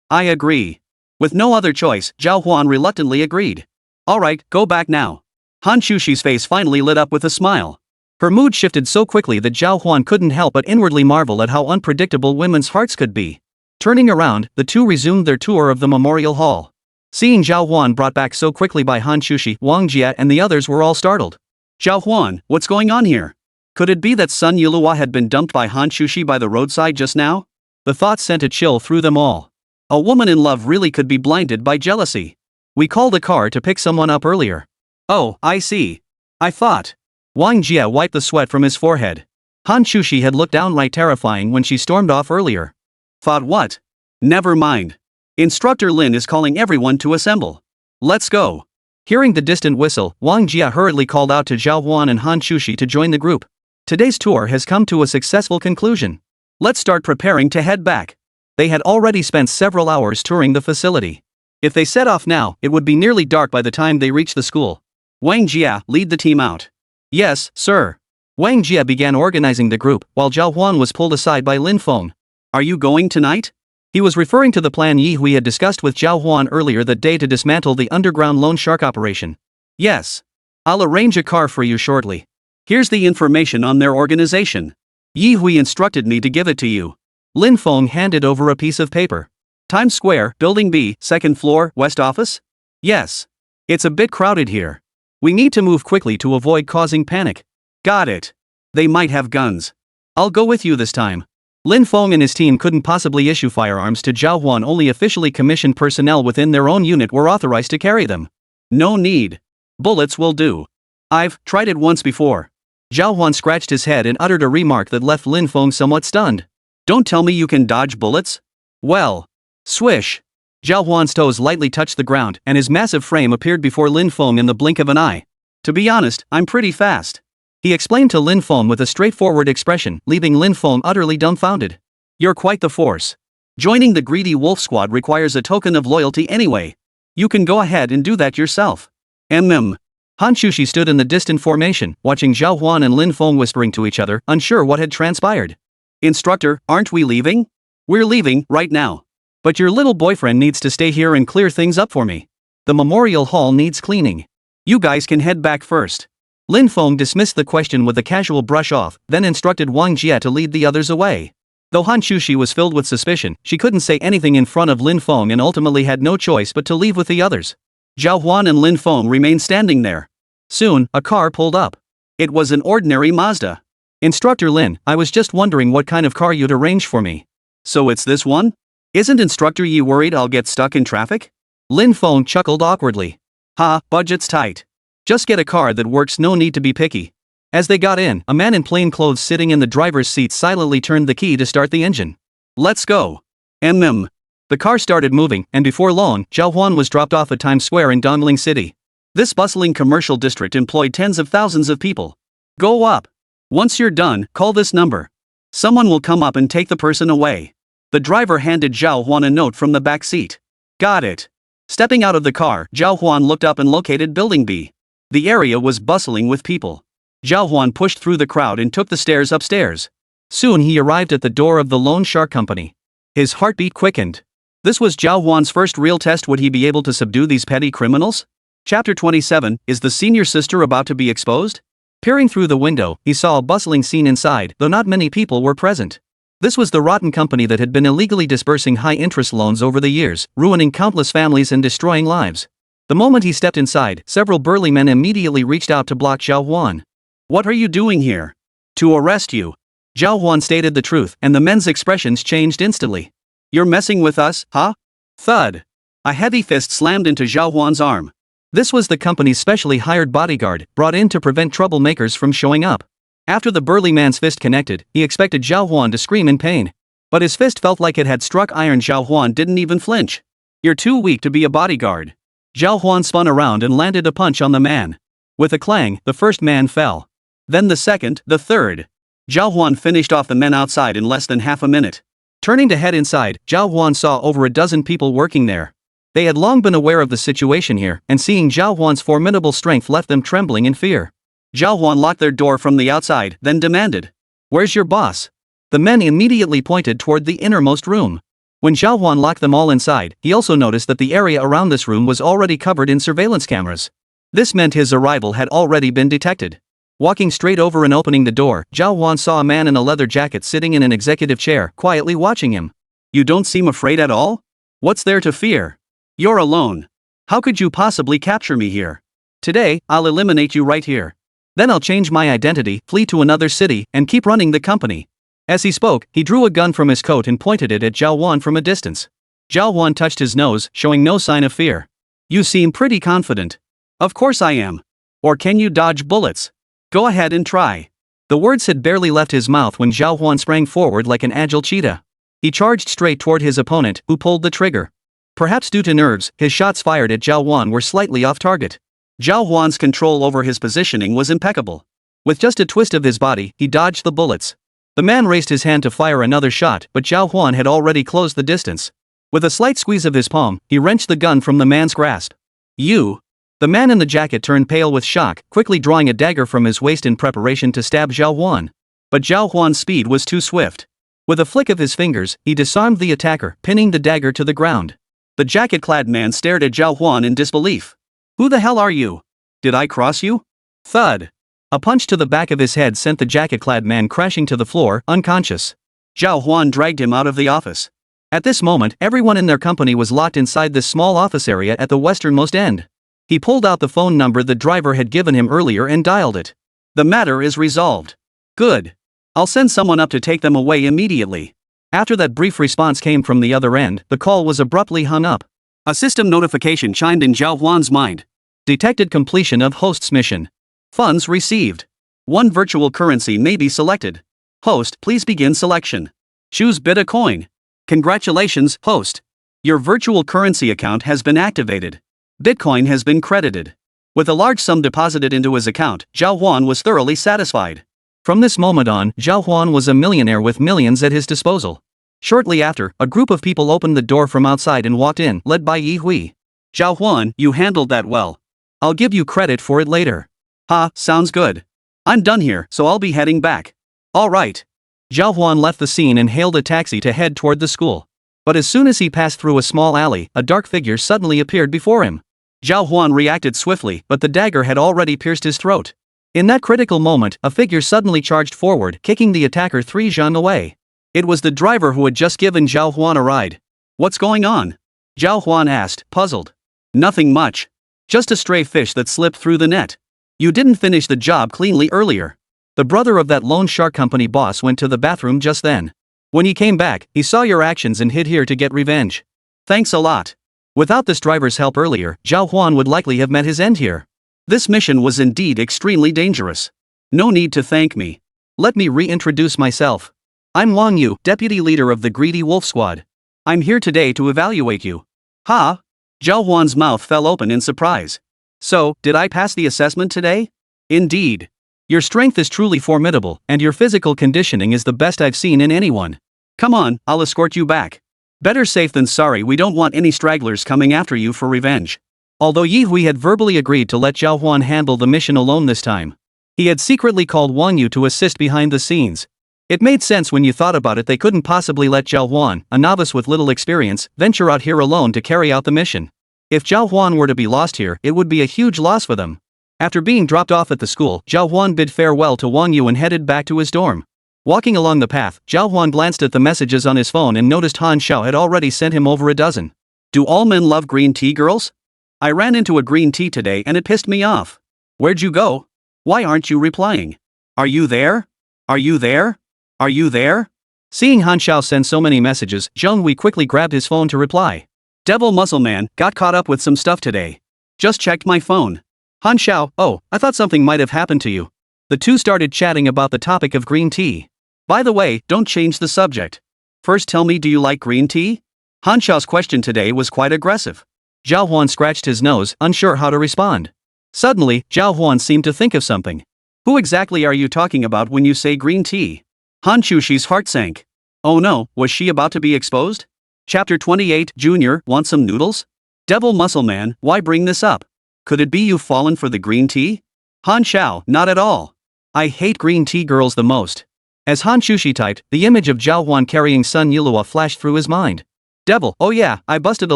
I agree. With no other choice, Zhào Huān reluctantly agreed. Alright, go back now. Hán Chǔxī's face finally lit up with a smile. Her mood shifted so quickly that Zhào Huān couldn't help but inwardly marvel at how unpredictable women's hearts could be. Turning around, the two resumed their tour of the memorial hall. Seeing Zhào Huān brought back so quickly by Hán Chǔxī, Wang Jie and the others were all startled. Zhào Huān, what's going on here? Could it be that Sun Yulua had been dumped by Hán Chǔxī by the roadside just now? The thought sent a chill through them all. A woman in love really could be blinded by jealousy. We called a car to pick someone up earlier. Oh, I see. I thought. Wang Jie wiped the sweat from his forehead. Hán Chǔxī had looked downright terrifying when she stormed off earlier. Thought what? Never mind. Instructor Lin is calling everyone to assemble. Let's go. Hearing the distant whistle, Wang Jia hurriedly called out to Zhào Huān and Hán Chǔxī to join the group. Today's tour has come to a successful conclusion. Let's start preparing to head back. They had already spent several hours touring the facility. If they set off now, it would be nearly dark by the time they reached the school. Wang Jia, lead the team out. Yes, sir. Wang Jia began organizing the group, while Zhào Huān was pulled aside by Lin Feng. Are you going tonight? He was referring to the plan Yi Hui had discussed with Zhào Huān earlier that day to dismantle the underground loan shark operation. Yes. I'll arrange a car for you shortly. Here's the information on their organization. Yi Hui instructed me to give it to you. Lin Feng handed over a piece of paper. Times Square, Building B, 2nd floor, West Office? Yes. It's a bit crowded here. We need to move quickly to avoid causing panic. Got it. They might have guns. I'll go with you this time. Lin Feng and his team couldn't possibly issue firearms to Zhào Huān. Only officially commissioned personnel within their own unit were authorized to carry them. No need. Bullets will do. I've tried it once before. Zhào Huān scratched his head and uttered a remark that left Lin Feng somewhat stunned. Don't tell me you can dodge bullets? Well. Swish. Zhào Huān's toes lightly touched the ground, and his massive frame appeared before Lin Feng in the blink of an eye. To be honest, I'm pretty fast. He explained to Lin Feng with a straightforward expression, leaving Lin Feng utterly dumbfounded. You're quite the force. Joining the greedy wolf squad requires a token of loyalty anyway. You can go ahead and do that yourself. Hán Chǔxī stood in the distant formation, watching Zhào Huān and Lin Feng whispering to each other, unsure what had transpired. Instructor, aren't we leaving? We're leaving, right now. But your little boyfriend needs to stay here and clear things up for me. The memorial hall needs cleaning. You guys can head back first. Lin Feng dismissed the question with a casual brush off, then instructed Wang Jia to lead the others away. Though Hán Chǔxī was filled with suspicion, she couldn't say anything in front of Lin Feng and ultimately had no choice but to leave with the others. Zhào Huān and Lin Feng remained standing there. Soon, a car pulled up. It was an ordinary Mazda. Instructor Lin, I was just wondering what kind of car you'd arrange for me. So it's this one? Isn't Instructor Yi worried I'll get stuck in traffic? Lin Feng chuckled awkwardly. Ha, budget's tight. Just get a car that works, no need to be picky. As they got in, a man in plain clothes sitting in the driver's seat silently turned the key to start the engine. Let's go. The car started moving, and before long, Zhào Huān was dropped off at Times Square in Dongling City. This bustling commercial district employed tens of thousands of people. Go up. Once you're done, call this number. Someone will come up and take the person away. The driver handed Zhào Huān a note from the back seat. Got it. Stepping out of the car, Zhào Huān looked up and located Building B. The area was bustling with people. Zhào Huān pushed through the crowd and took the stairs upstairs. Soon he arrived at the door of the loan shark company. His heartbeat quickened. This was Zhào Huān's first real test. Would he be able to subdue these petty criminals? Chapter 27, is the senior sister about to be exposed? Peering through the window, he saw a bustling scene inside, though not many people were present. This was the rotten company that had been illegally disbursing high-interest loans over the years, ruining countless families and destroying lives. The moment he stepped inside, several burly men immediately reached out to block Zhào Huān. What are you doing here? To arrest you. Zhào Huān stated the truth, and the men's expressions changed instantly. You're messing with us, huh? Thud. A heavy fist slammed into Zhào Huān's arm. This was the company's specially hired bodyguard, brought in to prevent troublemakers from showing up. After the burly man's fist connected, he expected Zhào Huān to scream in pain. But his fist felt like it had struck iron. Zhào Huān didn't even flinch. You're too weak to be a bodyguard. Zhào Huān spun around and landed a punch on the man. With a clang, the first man fell. Then the second, the third. Zhào Huān finished off the men outside in less than half a minute. Turning to head inside, Zhào Huān saw over a dozen people working there. They had long been aware of the situation here, and seeing Zhào Huān's formidable strength left them trembling in fear. Zhào Huān locked their door from the outside, then demanded, "Where's your boss?" The men immediately pointed toward the innermost room. When Zhào Huān locked them all inside, he also noticed that the area around this room was already covered in surveillance cameras. This meant his arrival had already been detected. Walking straight over and opening the door, Zhào Huān saw a man in a leather jacket sitting in an executive chair, quietly watching him. You don't seem afraid at all? What's there to fear? You're alone. How could you possibly capture me here? Today, I'll eliminate you right here. Then I'll change my identity, flee to another city, and keep running the company. As he spoke, he drew a gun from his coat and pointed it at Zhào Huān from a distance. Zhào Huān touched his nose, showing no sign of fear. You seem pretty confident. Of course I am. Or can you dodge bullets? Go ahead and try. The words had barely left his mouth when Zhào Huān sprang forward like an agile cheetah. He charged straight toward his opponent, who pulled the trigger. Perhaps due to nerves, his shots fired at Zhào Huān were slightly off target. Zhào Huān's control over his positioning was impeccable. With just a twist of his body, he dodged the bullets. The man raised his hand to fire another shot, but Zhào Huān had already closed the distance. With a slight squeeze of his palm, he wrenched the gun from the man's grasp. "You!" The man in the jacket turned pale with shock, quickly drawing a dagger from his waist in preparation to stab Zhào Huān. But Zhào Huān's speed was too swift. With a flick of his fingers, he disarmed the attacker, pinning the dagger to the ground. The jacket-clad man stared at Zhào Huān in disbelief. "Who the hell are you? Did I cross you?" Thud. A punch to the back of his head sent the jacket-clad man crashing to the floor, unconscious. Zhào Huān dragged him out of the office. At this moment, everyone in their company was locked inside this small office area at the westernmost end. He pulled out the phone number the driver had given him earlier and dialed it. "The matter is resolved." "Good. I'll send someone up to take them away immediately." After that brief response came from the other end, the call was abruptly hung up. A system notification chimed in Zhào Huān's mind. Detected completion of host's mission. Funds received. 1 virtual currency may be selected. Host, please begin selection. Choose bid a coin. Congratulations, host. Your virtual currency account has been activated. Bitcoin has been credited. With a large sum deposited into his account, Zhào Huān was thoroughly satisfied. From this moment on, Zhào Huān was a millionaire with millions at his disposal. Shortly after, a group of people opened the door from outside and walked in, led by Yi Hui. "Zhào Huān, you handled that well. I'll give you credit for it later." "Ha, sounds good. I'm done here, so I'll be heading back." "All right." Zhào Huān left the scene and hailed a taxi to head toward the school. But as soon as he passed through a small alley, a dark figure suddenly appeared before him. Zhào Huān reacted swiftly, but the dagger had already pierced his throat. In that critical moment, a figure suddenly charged forward, kicking the attacker 3 zhang away. It was the driver who had just given Zhào Huān a ride. "What's going on?" Zhào Huān asked, puzzled. "Nothing much. Just a stray fish that slipped through the net. You didn't finish the job cleanly earlier." The brother of that loan shark company boss went to the bathroom just then. When he came back, he saw your actions and hid here to get revenge. "Thanks a lot. Without this driver's help earlier, Zhào Huān would likely have met his end here. This mission was indeed extremely dangerous. No need to thank me. Let me reintroduce myself. I'm Wang Yu, deputy leader of the Greedy Wolf Squad. I'm here today to evaluate you." "Ha?" Zhào Huān's mouth fell open in surprise. "So, did I pass the assessment today?" "Indeed. Your strength is truly formidable, and your physical conditioning is the best I've seen in anyone. Come on, I'll escort you back. Better safe than sorry. We don't want any stragglers coming after you for revenge." Although Yi Hui had verbally agreed to let Zhào Huān handle the mission alone this time, he had secretly called Wang Yu to assist behind the scenes. It made sense when you thought about it. They couldn't possibly let Zhào Huān, a novice with little experience, venture out here alone to carry out the mission. If Zhào Huān were to be lost here, it would be a huge loss for them. After being dropped off at the school, Zhào Huān bid farewell to Wang Yu and headed back to his dorm. Walking along the path, Zhào Huān glanced at the messages on his phone and noticed Hán Shào had already sent him over a dozen. "Do all men love green tea, girls? I ran into a green tea today and it pissed me off. Where'd you go? Why aren't you replying? Are you there? Are you there? Are you there?" Seeing Hán Shào send so many messages, Zheng Hui quickly grabbed his phone to reply. "Devil Muscle Man, got caught up with some stuff today. Just checked my phone." "Hán Shào, oh, I thought something might have happened to you." The two started chatting about the topic of green tea. "By the way, don't change the subject. First tell me, do you like green tea?" Hán Shào's question today was quite aggressive. Zhào Huān scratched his nose, unsure how to respond. Suddenly, Zhào Huān seemed to think of something. "Who exactly are you talking about when you say green tea?" Hán Chǔxī's heart sank. Oh no, was she about to be exposed? Chapter 28, Junior, want some noodles? Devil Muscle Man, why bring this up? Could it be you've fallen for the green tea? Hán Shào, not at all. I hate green tea girls the most. As Hán Chǔxī typed, the image of Zhào Huān carrying Sun Yulua flashed through his mind. Devil, oh yeah, I busted a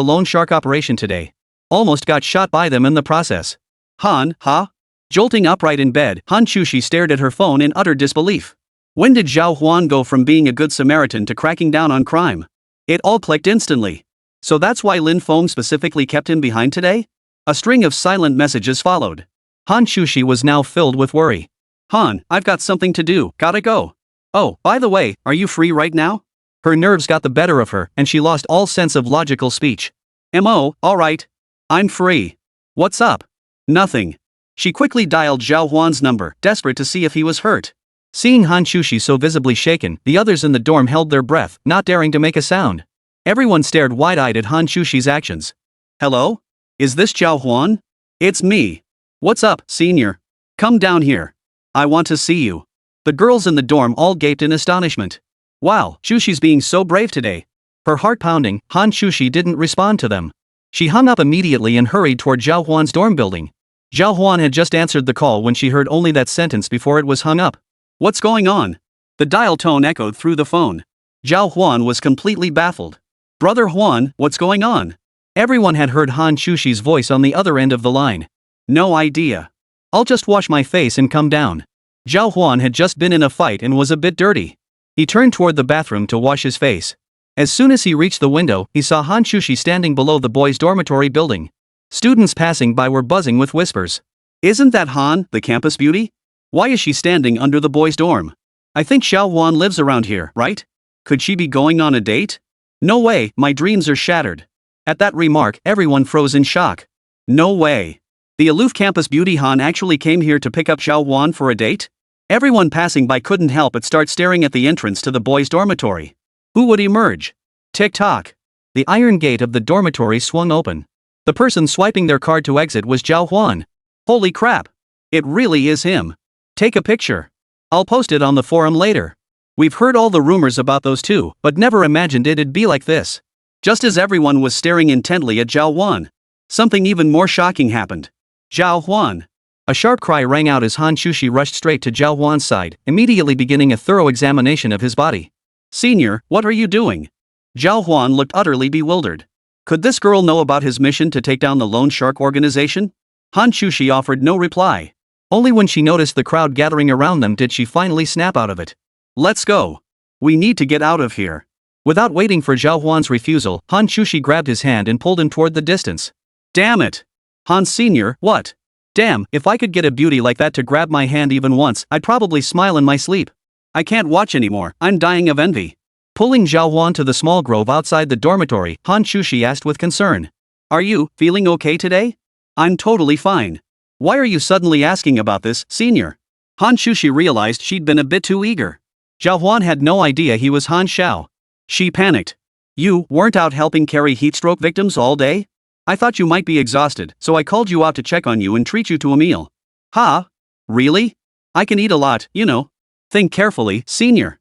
loan shark operation today. Almost got shot by them in the process. Han, ha? Jolting upright in bed, Hán Chǔxī stared at her phone in utter disbelief. When did Zhào Huān go from being a good Samaritan to cracking down on crime? It all clicked instantly. So that's why Lin Feng specifically kept him behind today? A string of silent messages followed. Hán Chǔxī was now filled with worry. Han, I've got something to do, gotta go. Oh, by the way, are you free right now? Her nerves got the better of her, and she lost all sense of logical speech. Alright. I'm free. What's up? Nothing. She quickly dialed Zhào Huān's number, desperate to see if he was hurt. Seeing Hán Chǔxī so visibly shaken, the others in the dorm held their breath, not daring to make a sound. Everyone stared wide-eyed at Hán Chǔxī's actions. Hello? Is this Zhào Huān? It's me. What's up, senior? Come down here. I want to see you. The girls in the dorm all gaped in astonishment. Wow, Chǔxī's being so brave today. Her heart pounding, Hán Chǔxī didn't respond to them. She hung up immediately and hurried toward Zhào Huān's dorm building. Zhào Huān had just answered the call when she heard only that sentence before it was hung up. What's going on? The dial tone echoed through the phone. Zhào Huān was completely baffled. Brother Huān, what's going on? Everyone had heard Hán Chǔxī's voice on the other end of the line. No idea. I'll just wash my face and come down. Zhào Huān had just been in a fight and was a bit dirty. He turned toward the bathroom to wash his face. As soon as he reached the window, he saw Hán Chǔxī standing below the boys' dormitory building. Students passing by were buzzing with whispers. Isn't that Han, the campus beauty? Why is she standing under the boys' dorm? I think Zhào Huān lives around here, right? Could she be going on a date? No way, my dreams are shattered. At that remark, everyone froze in shock. No way. The aloof campus beauty Han actually came here to pick up Zhào Huān for a date? Everyone passing by couldn't help but start staring at the entrance to the boys' dormitory. Who would emerge? Tick-tock. The iron gate of the dormitory swung open. The person swiping their card to exit was Zhào Huān. Holy crap. It really is him. Take a picture. I'll post it on the forum later. We've heard all the rumors about those two, but never imagined it'd be like this. Just as everyone was staring intently at Zhào Huān, something even more shocking happened. Zhào Huān. A sharp cry rang out as Hán Chǔxī rushed straight to Zhào Huān's side, immediately beginning a thorough examination of his body. Senior, what are you doing? Zhào Huān looked utterly bewildered. Could this girl know about his mission to take down the Lone Shark organization? Hán Chǔxī offered no reply. Only when she noticed the crowd gathering around them did she finally snap out of it. Let's go. We need to get out of here. Without waiting for Zhào Huān's refusal, Hán Chǔxī grabbed his hand and pulled him toward the distance. Damn it. Han Senior, what? Damn, if I could get a beauty like that to grab my hand even once, I'd probably smile in my sleep. I can't watch anymore, I'm dying of envy. Pulling Zhào Huān to the small grove outside the dormitory, Hán Chǔxī asked with concern. Are you feeling okay today? I'm totally fine. Why are you suddenly asking about this, senior? Hán Chǔxī realized she'd been a bit too eager. Zhào Huān had no idea he was Hán Shào. She panicked. You weren't out helping carry heatstroke victims all day? I thought you might be exhausted, so I called you out to check on you and treat you to a meal. Ha? Really? I can eat a lot, you know. Think carefully, senior.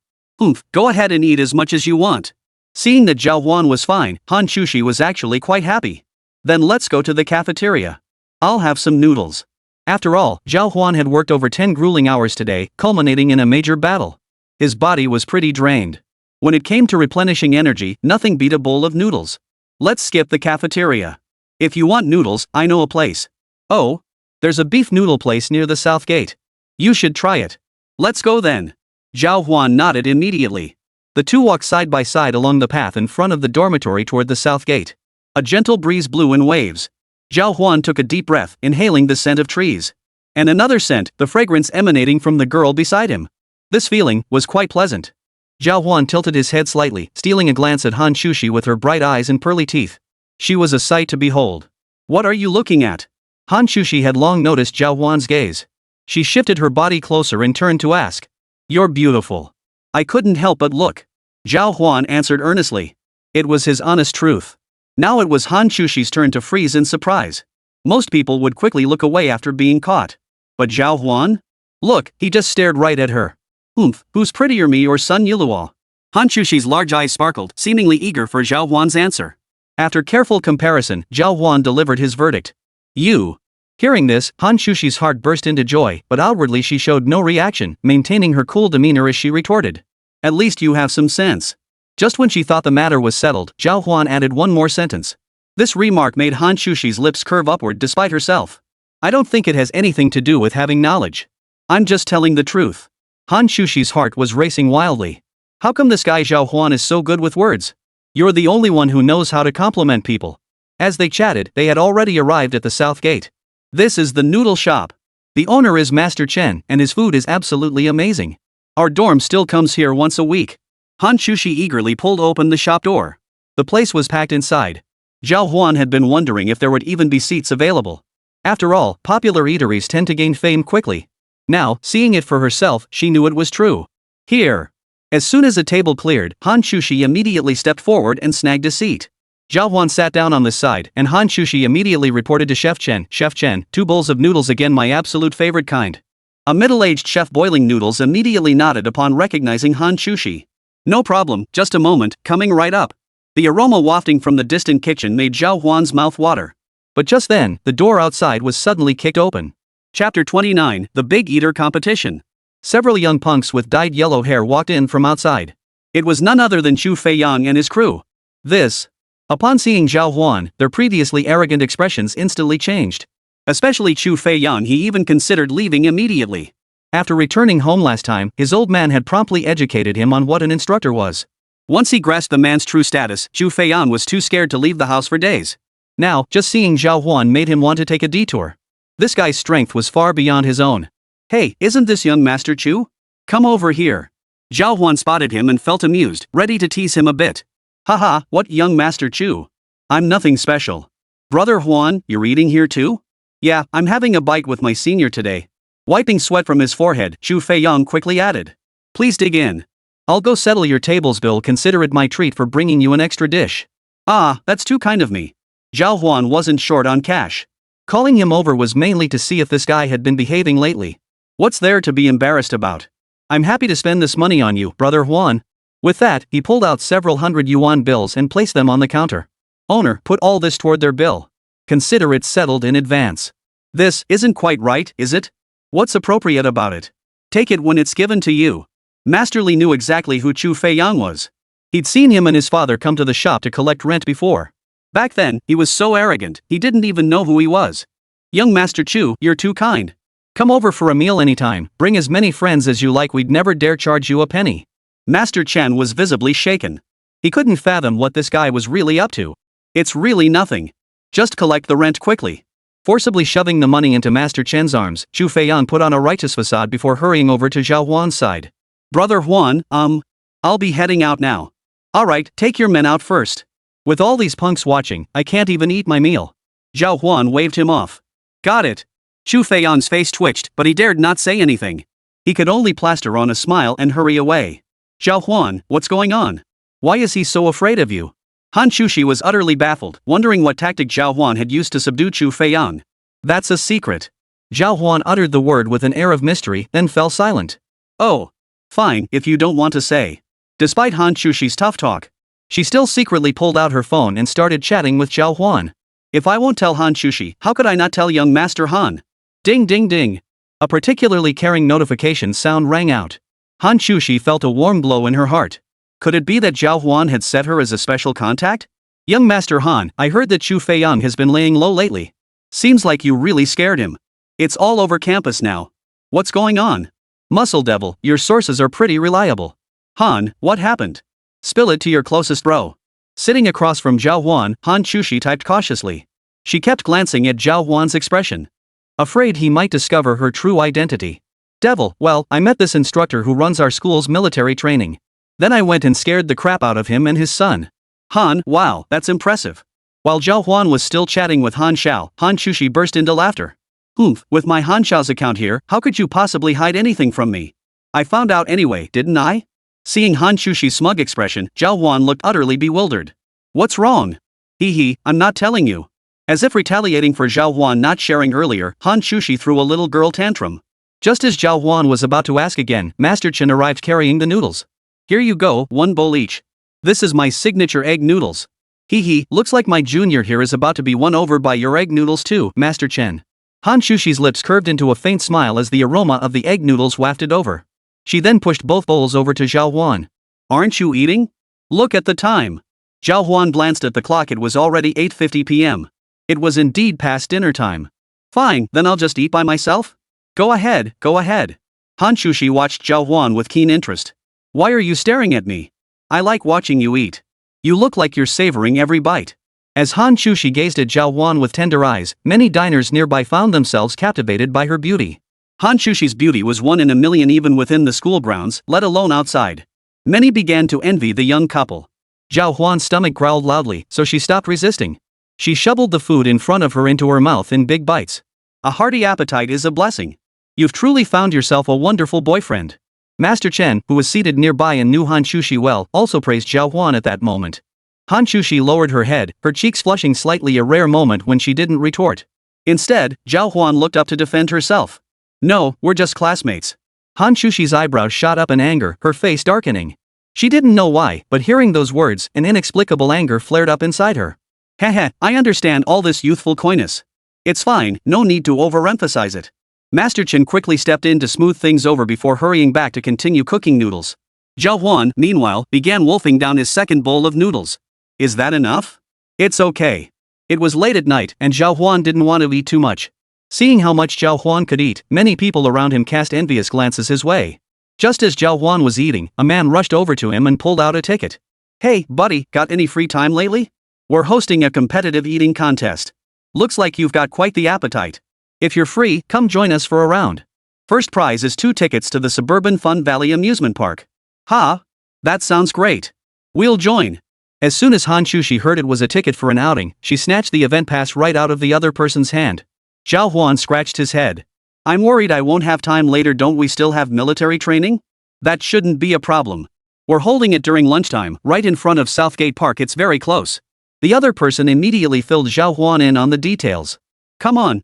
Go ahead and eat as much as you want. Seeing that Zhào Huān was fine, Hán Chǔxī was actually quite happy. Then let's go to the cafeteria. I'll have some noodles. After all, Zhào Huān had worked over 10 grueling hours today, culminating in a major battle. His body was pretty drained. When it came to replenishing energy, nothing beat a bowl of noodles. Let's skip the cafeteria. If you want noodles, I know a place. Oh? There's a beef noodle place near the south gate. You should try it. Let's go then. Zhào Huān nodded immediately. The two walked side by side along the path in front of the dormitory toward the south gate. A gentle breeze blew in waves. Zhào Huān took a deep breath, inhaling the scent of trees. And another scent, the fragrance emanating from the girl beside him. This feeling was quite pleasant. Zhào Huān tilted his head slightly, stealing a glance at Hán Chǔxī with her bright eyes and pearly teeth. She was a sight to behold. What are you looking at? Hán Chǔxī had long noticed Zhào Huān's gaze. She shifted her body closer and turned to ask. You're beautiful. I couldn't help but look. Zhào Huān answered earnestly. It was his honest truth. Now it was Hán Chǔxī's turn to freeze in surprise. Most people would quickly look away after being caught. But Zhào Huān? Look, he just stared right at her. Who's prettier, me or Sun Yuluo? Hán Chǔxī's large eyes sparkled, seemingly eager for Zhào Huān's answer. After careful comparison, Zhào Huān delivered his verdict. You. Hearing this, Hán Chǔxī's heart burst into joy, but outwardly she showed no reaction, maintaining her cool demeanor as she retorted. At least you have some sense. Just when she thought the matter was settled, Zhào Huān added one more sentence. This remark made Hán Chǔxī's lips curve upward despite herself. I don't think it has anything to do with having knowledge. I'm just telling the truth. Hán Chǔxī's heart was racing wildly. How come this guy Zhào Huān is so good with words? You're the only one who knows how to compliment people. As they chatted, they had already arrived at the south gate. This is the noodle shop. The owner is Master Chen, and his food is absolutely amazing. Our dorm still comes here once a week. Hán Chǔxī eagerly pulled open the shop door. The place was packed inside. Zhào Huān had been wondering if there would even be seats available. After all, popular eateries tend to gain fame quickly. Now, seeing it for herself, she knew it was true. Here. As soon as a table cleared, Hán Chǔxī immediately stepped forward and snagged a seat. Zhào Huān sat down on this side, and Hán Chǔxī immediately reported to Chef Chen, "Chef Chen, 2 bowls of noodles again, my absolute favorite kind." A middle-aged chef boiling noodles immediately nodded upon recognizing Hán Chǔxī. "No problem, just a moment, coming right up." The aroma wafting from the distant kitchen made Zhào Huān's mouth water. But just then, the door outside was suddenly kicked open. Chapter 29, The Big Eater Competition. Several young punks with dyed yellow hair walked in from outside. It was none other than Chu Feiyang and his crew. Upon seeing Zhào Huān, their previously arrogant expressions instantly changed. Especially Chu Feiyang, he even considered leaving immediately. After returning home last time, his old man had promptly educated him on what an instructor was. Once he grasped the man's true status, Chu Feiyang was too scared to leave the house for days. Now, just seeing Zhào Huān made him want to take a detour. This guy's strength was far beyond his own. "Hey, isn't this young Master Chu? Come over here." Zhào Huān spotted him and felt amused, ready to tease him a bit. "Haha, what young Master Chu? I'm nothing special. Brother Huān, you're eating here too?" "Yeah, I'm having a bite with my senior today." Wiping sweat from his forehead, Chu Feiyang quickly added. "Please dig in. I'll go settle your table's bill, consider it my treat for bringing you an extra dish." "Ah, that's too kind of me." Zhào Huān wasn't short on cash. Calling him over was mainly to see if this guy had been behaving lately. "What's there to be embarrassed about? I'm happy to spend this money on you, Brother Huān." With that, he pulled out several hundred yuan bills and placed them on the counter. "Owner, put all this toward their bill. Consider it settled in advance." "This isn't quite right, is it? What's appropriate about it? Take it when it's given to you." Master Li knew exactly who Chu Feiyang was. He'd seen him and his father come to the shop to collect rent before. Back then, he was so arrogant, he didn't even know who he was. "Young Master Chu, you're too kind. Come over for a meal anytime, bring as many friends as you like, we'd never dare charge you a penny." Master Chen was visibly shaken. He couldn't fathom what this guy was really up to. "It's really nothing. Just collect the rent quickly." Forcibly shoving the money into Master Chen's arms, Chu Feiyang put on a righteous facade before hurrying over to Zhào Huān's side. "Brother Huān, I'll be heading out now." "Alright, take your men out first. With all these punks watching, I can't even eat my meal." Zhào Huān waved him off. "Got it." Chu Feiyang's face twitched, but he dared not say anything. He could only plaster on a smile and hurry away. "Zhào Huān, what's going on? Why is he so afraid of you?" Hán Chǔxī was utterly baffled, wondering what tactic Zhào Huān had used to subdue Chu Feiyang. "That's a secret." Zhào Huān uttered the word with an air of mystery, then fell silent. "Oh. Fine, if you don't want to say." Despite Hán Chǔxī's tough talk, she still secretly pulled out her phone and started chatting with Zhào Huān. "If I won't tell Hán Chǔxī, how could I not tell young Master Han?" Ding ding ding. A particularly caring notification sound rang out. Hán Chǔxī felt a warm glow in her heart. Could it be that Zhào Huān had set her as a special contact? "Young Master Han, I heard that Chu Feiyang has been laying low lately. Seems like you really scared him. It's all over campus now. What's going on?" "Muscle Devil, your sources are pretty reliable." "Han, what happened? Spill it to your closest bro." Sitting across from Zhào Huān, Hán Chǔxī typed cautiously. She kept glancing at Zhào Huān's expression, afraid he might discover her true identity. "Devil, well, I met this instructor who runs our school's military training. Then I went and scared the crap out of him and his son." "Han, wow, that's impressive." While Zhào Huān was still chatting with Hán Shào, Hán Chǔxī burst into laughter. "Humph, with my Hán Shào's account here, how could you possibly hide anything from me? I found out anyway, didn't I?" Seeing Hán Chǔxī's smug expression, Zhào Huān looked utterly bewildered. "What's wrong?" "Hee, I'm not telling you." As if retaliating for Zhào Huān not sharing earlier, Hán Chǔxī threw a little girl tantrum. Just as Zhào Huān was about to ask again, Master Chen arrived carrying the noodles. "Here you go, 1 bowl each. This is my signature egg noodles." "Hee, looks like my junior here is about to be won over by your egg noodles too, Master Chen." Hán Chǔxī's lips curved into a faint smile as the aroma of the egg noodles wafted over. She then pushed both bowls over to Zhào Huān. "Aren't you eating? Look at the time." Zhào Huān glanced at the clock, it was already 8:50 p.m. It was indeed past dinner time. "Fine, then I'll just eat by myself?" Go ahead. Hán Chǔxī watched Zhào Huān with keen interest. "Why are you staring at me? I like watching you eat. You look like you're savoring every bite." As Hán Chǔxī gazed at Zhào Huān with tender eyes, many diners nearby found themselves captivated by her beauty. Hán Chǔxī's beauty was 1 in a million even within the school grounds, let alone outside. Many began to envy the young couple. Zhào Huān's stomach growled loudly, so she stopped resisting. She shoveled the food in front of her into her mouth in big bites. A hearty appetite is a blessing. You've truly found yourself a wonderful boyfriend. Master Chen, who was seated nearby and knew Hán Chǔxī well, also praised Zhào Huān at that moment. Hán Chǔxī lowered her head, her cheeks flushing slightly, a rare moment when she didn't retort. Instead, Zhào Huān looked up to defend herself. No, we're just classmates. Hán Chǔxī's eyebrows shot up in anger, her face darkening. She didn't know why, but hearing those words, an inexplicable anger flared up inside her. Heh, I understand all this youthful coyness. It's fine, no need to overemphasize it. Master Chen quickly stepped in to smooth things over before hurrying back to continue cooking noodles. Zhào Huān, meanwhile, began wolfing down his second bowl of noodles. Is that enough? It's okay. It was late at night, and Zhào Huān didn't want to eat too much. Seeing how much Zhào Huān could eat, many people around him cast envious glances his way. Just as Zhào Huān was eating, a man rushed over to him and pulled out a ticket. Hey, buddy, got any free time lately? We're hosting a competitive eating contest. Looks like you've got quite the appetite. If you're free, come join us for a round. First prize is 2 tickets to the Suburban Fun Valley Amusement Park. Ha! That sounds great. We'll join. As soon as Hán Chǔxī heard it was a ticket for an outing, she snatched the event pass right out of the other person's hand. Zhào Huān scratched his head. I'm worried I won't have time later. Don't we still have military training? That shouldn't be a problem. We're holding it during lunchtime, right in front of Southgate Park. It's very close. The other person immediately filled Zhào Huān in on the details. Come on.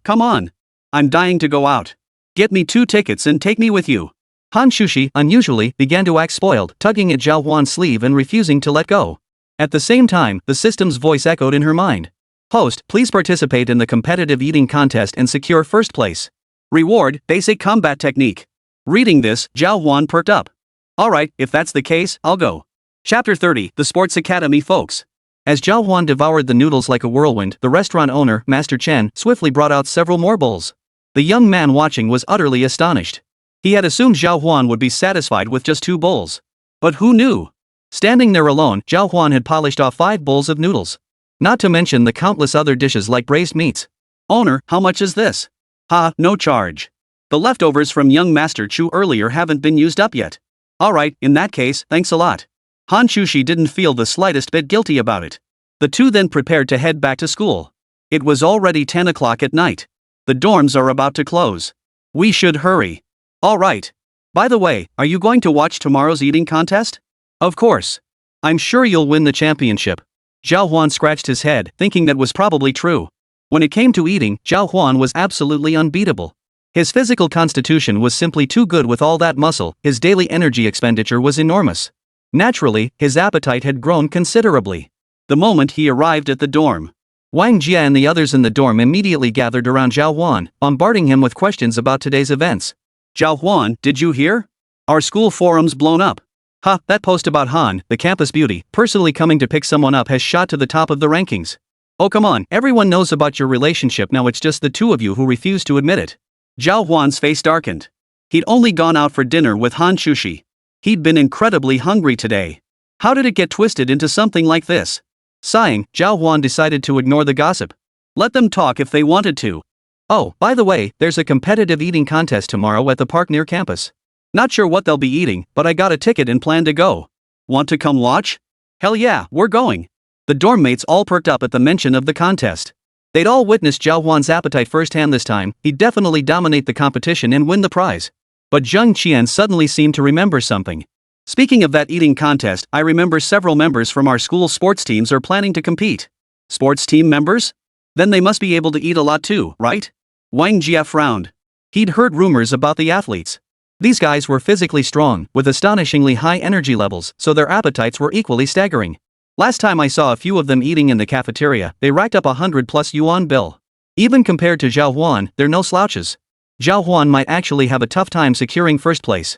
I'm dying to go out. Get me 2 tickets and take me with you. Hán Chǔxī, unusually, began to act spoiled, tugging at Zhào Huān's sleeve and refusing to let go. At the same time, the system's voice echoed in her mind. Host, please participate in the competitive eating contest and secure first place. Reward, basic combat technique. Reading this, Zhào Huān perked up. Alright, if that's the case, I'll go. Chapter 30, The Sports Academy Folks. As Zhào Huān devoured the noodles like a whirlwind, the restaurant owner, Master Chen, swiftly brought out several more bowls. The young man watching was utterly astonished. He had assumed Zhào Huān would be satisfied with just 2 bowls. But who knew? Standing there alone, Zhào Huān had polished off 5 bowls of noodles. Not to mention the countless other dishes like braised meats. Owner, how much is this? Ha, no charge. The leftovers from young Master Chu earlier haven't been used up yet. Alright, in that case, thanks a lot. Hán Chǔxī didn't feel the slightest bit guilty about it. The two then prepared to head back to school. It was already 10 o'clock at night. The dorms are about to close. We should hurry. Alright. By the way, are you going to watch tomorrow's eating contest? Of course. I'm sure you'll win the championship. Zhào Huān scratched his head, thinking that was probably true. When it came to eating, Zhào Huān was absolutely unbeatable. His physical constitution was simply too good with all that muscle. His daily energy expenditure was enormous. Naturally, his appetite had grown considerably. The moment he arrived at the dorm, Wang Jia and the others in the dorm immediately gathered around Zhào Huān, bombarding him with questions about today's events. Zhào Huān, did you hear? Our school forum's blown up. Ha, that post about Han, the campus beauty, personally coming to pick someone up has shot to the top of the rankings. Oh come on, everyone knows about your relationship now, it's just the 2 of you who refuse to admit it. Zhào Huān's face darkened. He'd only gone out for dinner with Hán Chǔxī. He'd been incredibly hungry today. How did it get twisted into something like this? Sighing, Zhào Huān decided to ignore the gossip. Let them talk if they wanted to. Oh, by the way, there's a competitive eating contest tomorrow at the park near campus. Not sure what they'll be eating, but I got a ticket and plan to go. Want to come watch? Hell yeah, we're going. The dorm mates all perked up at the mention of the contest. They'd all witnessed Zhào Huān's appetite firsthand this time. He'd definitely dominate the competition and win the prize. But Zheng Qian suddenly seemed to remember something. Speaking of that eating contest, I remember several members from our school sports teams are planning to compete. Sports team members? Then they must be able to eat a lot too, right? Wang Jia frowned. He'd heard rumors about the athletes. These guys were physically strong, with astonishingly high energy levels, so their appetites were equally staggering. Last time I saw a few of them eating in the cafeteria, they racked up 100+ yuan bill. Even compared to Zhào Huān, they're no slouches. Zhào Huān might actually have a tough time securing first place.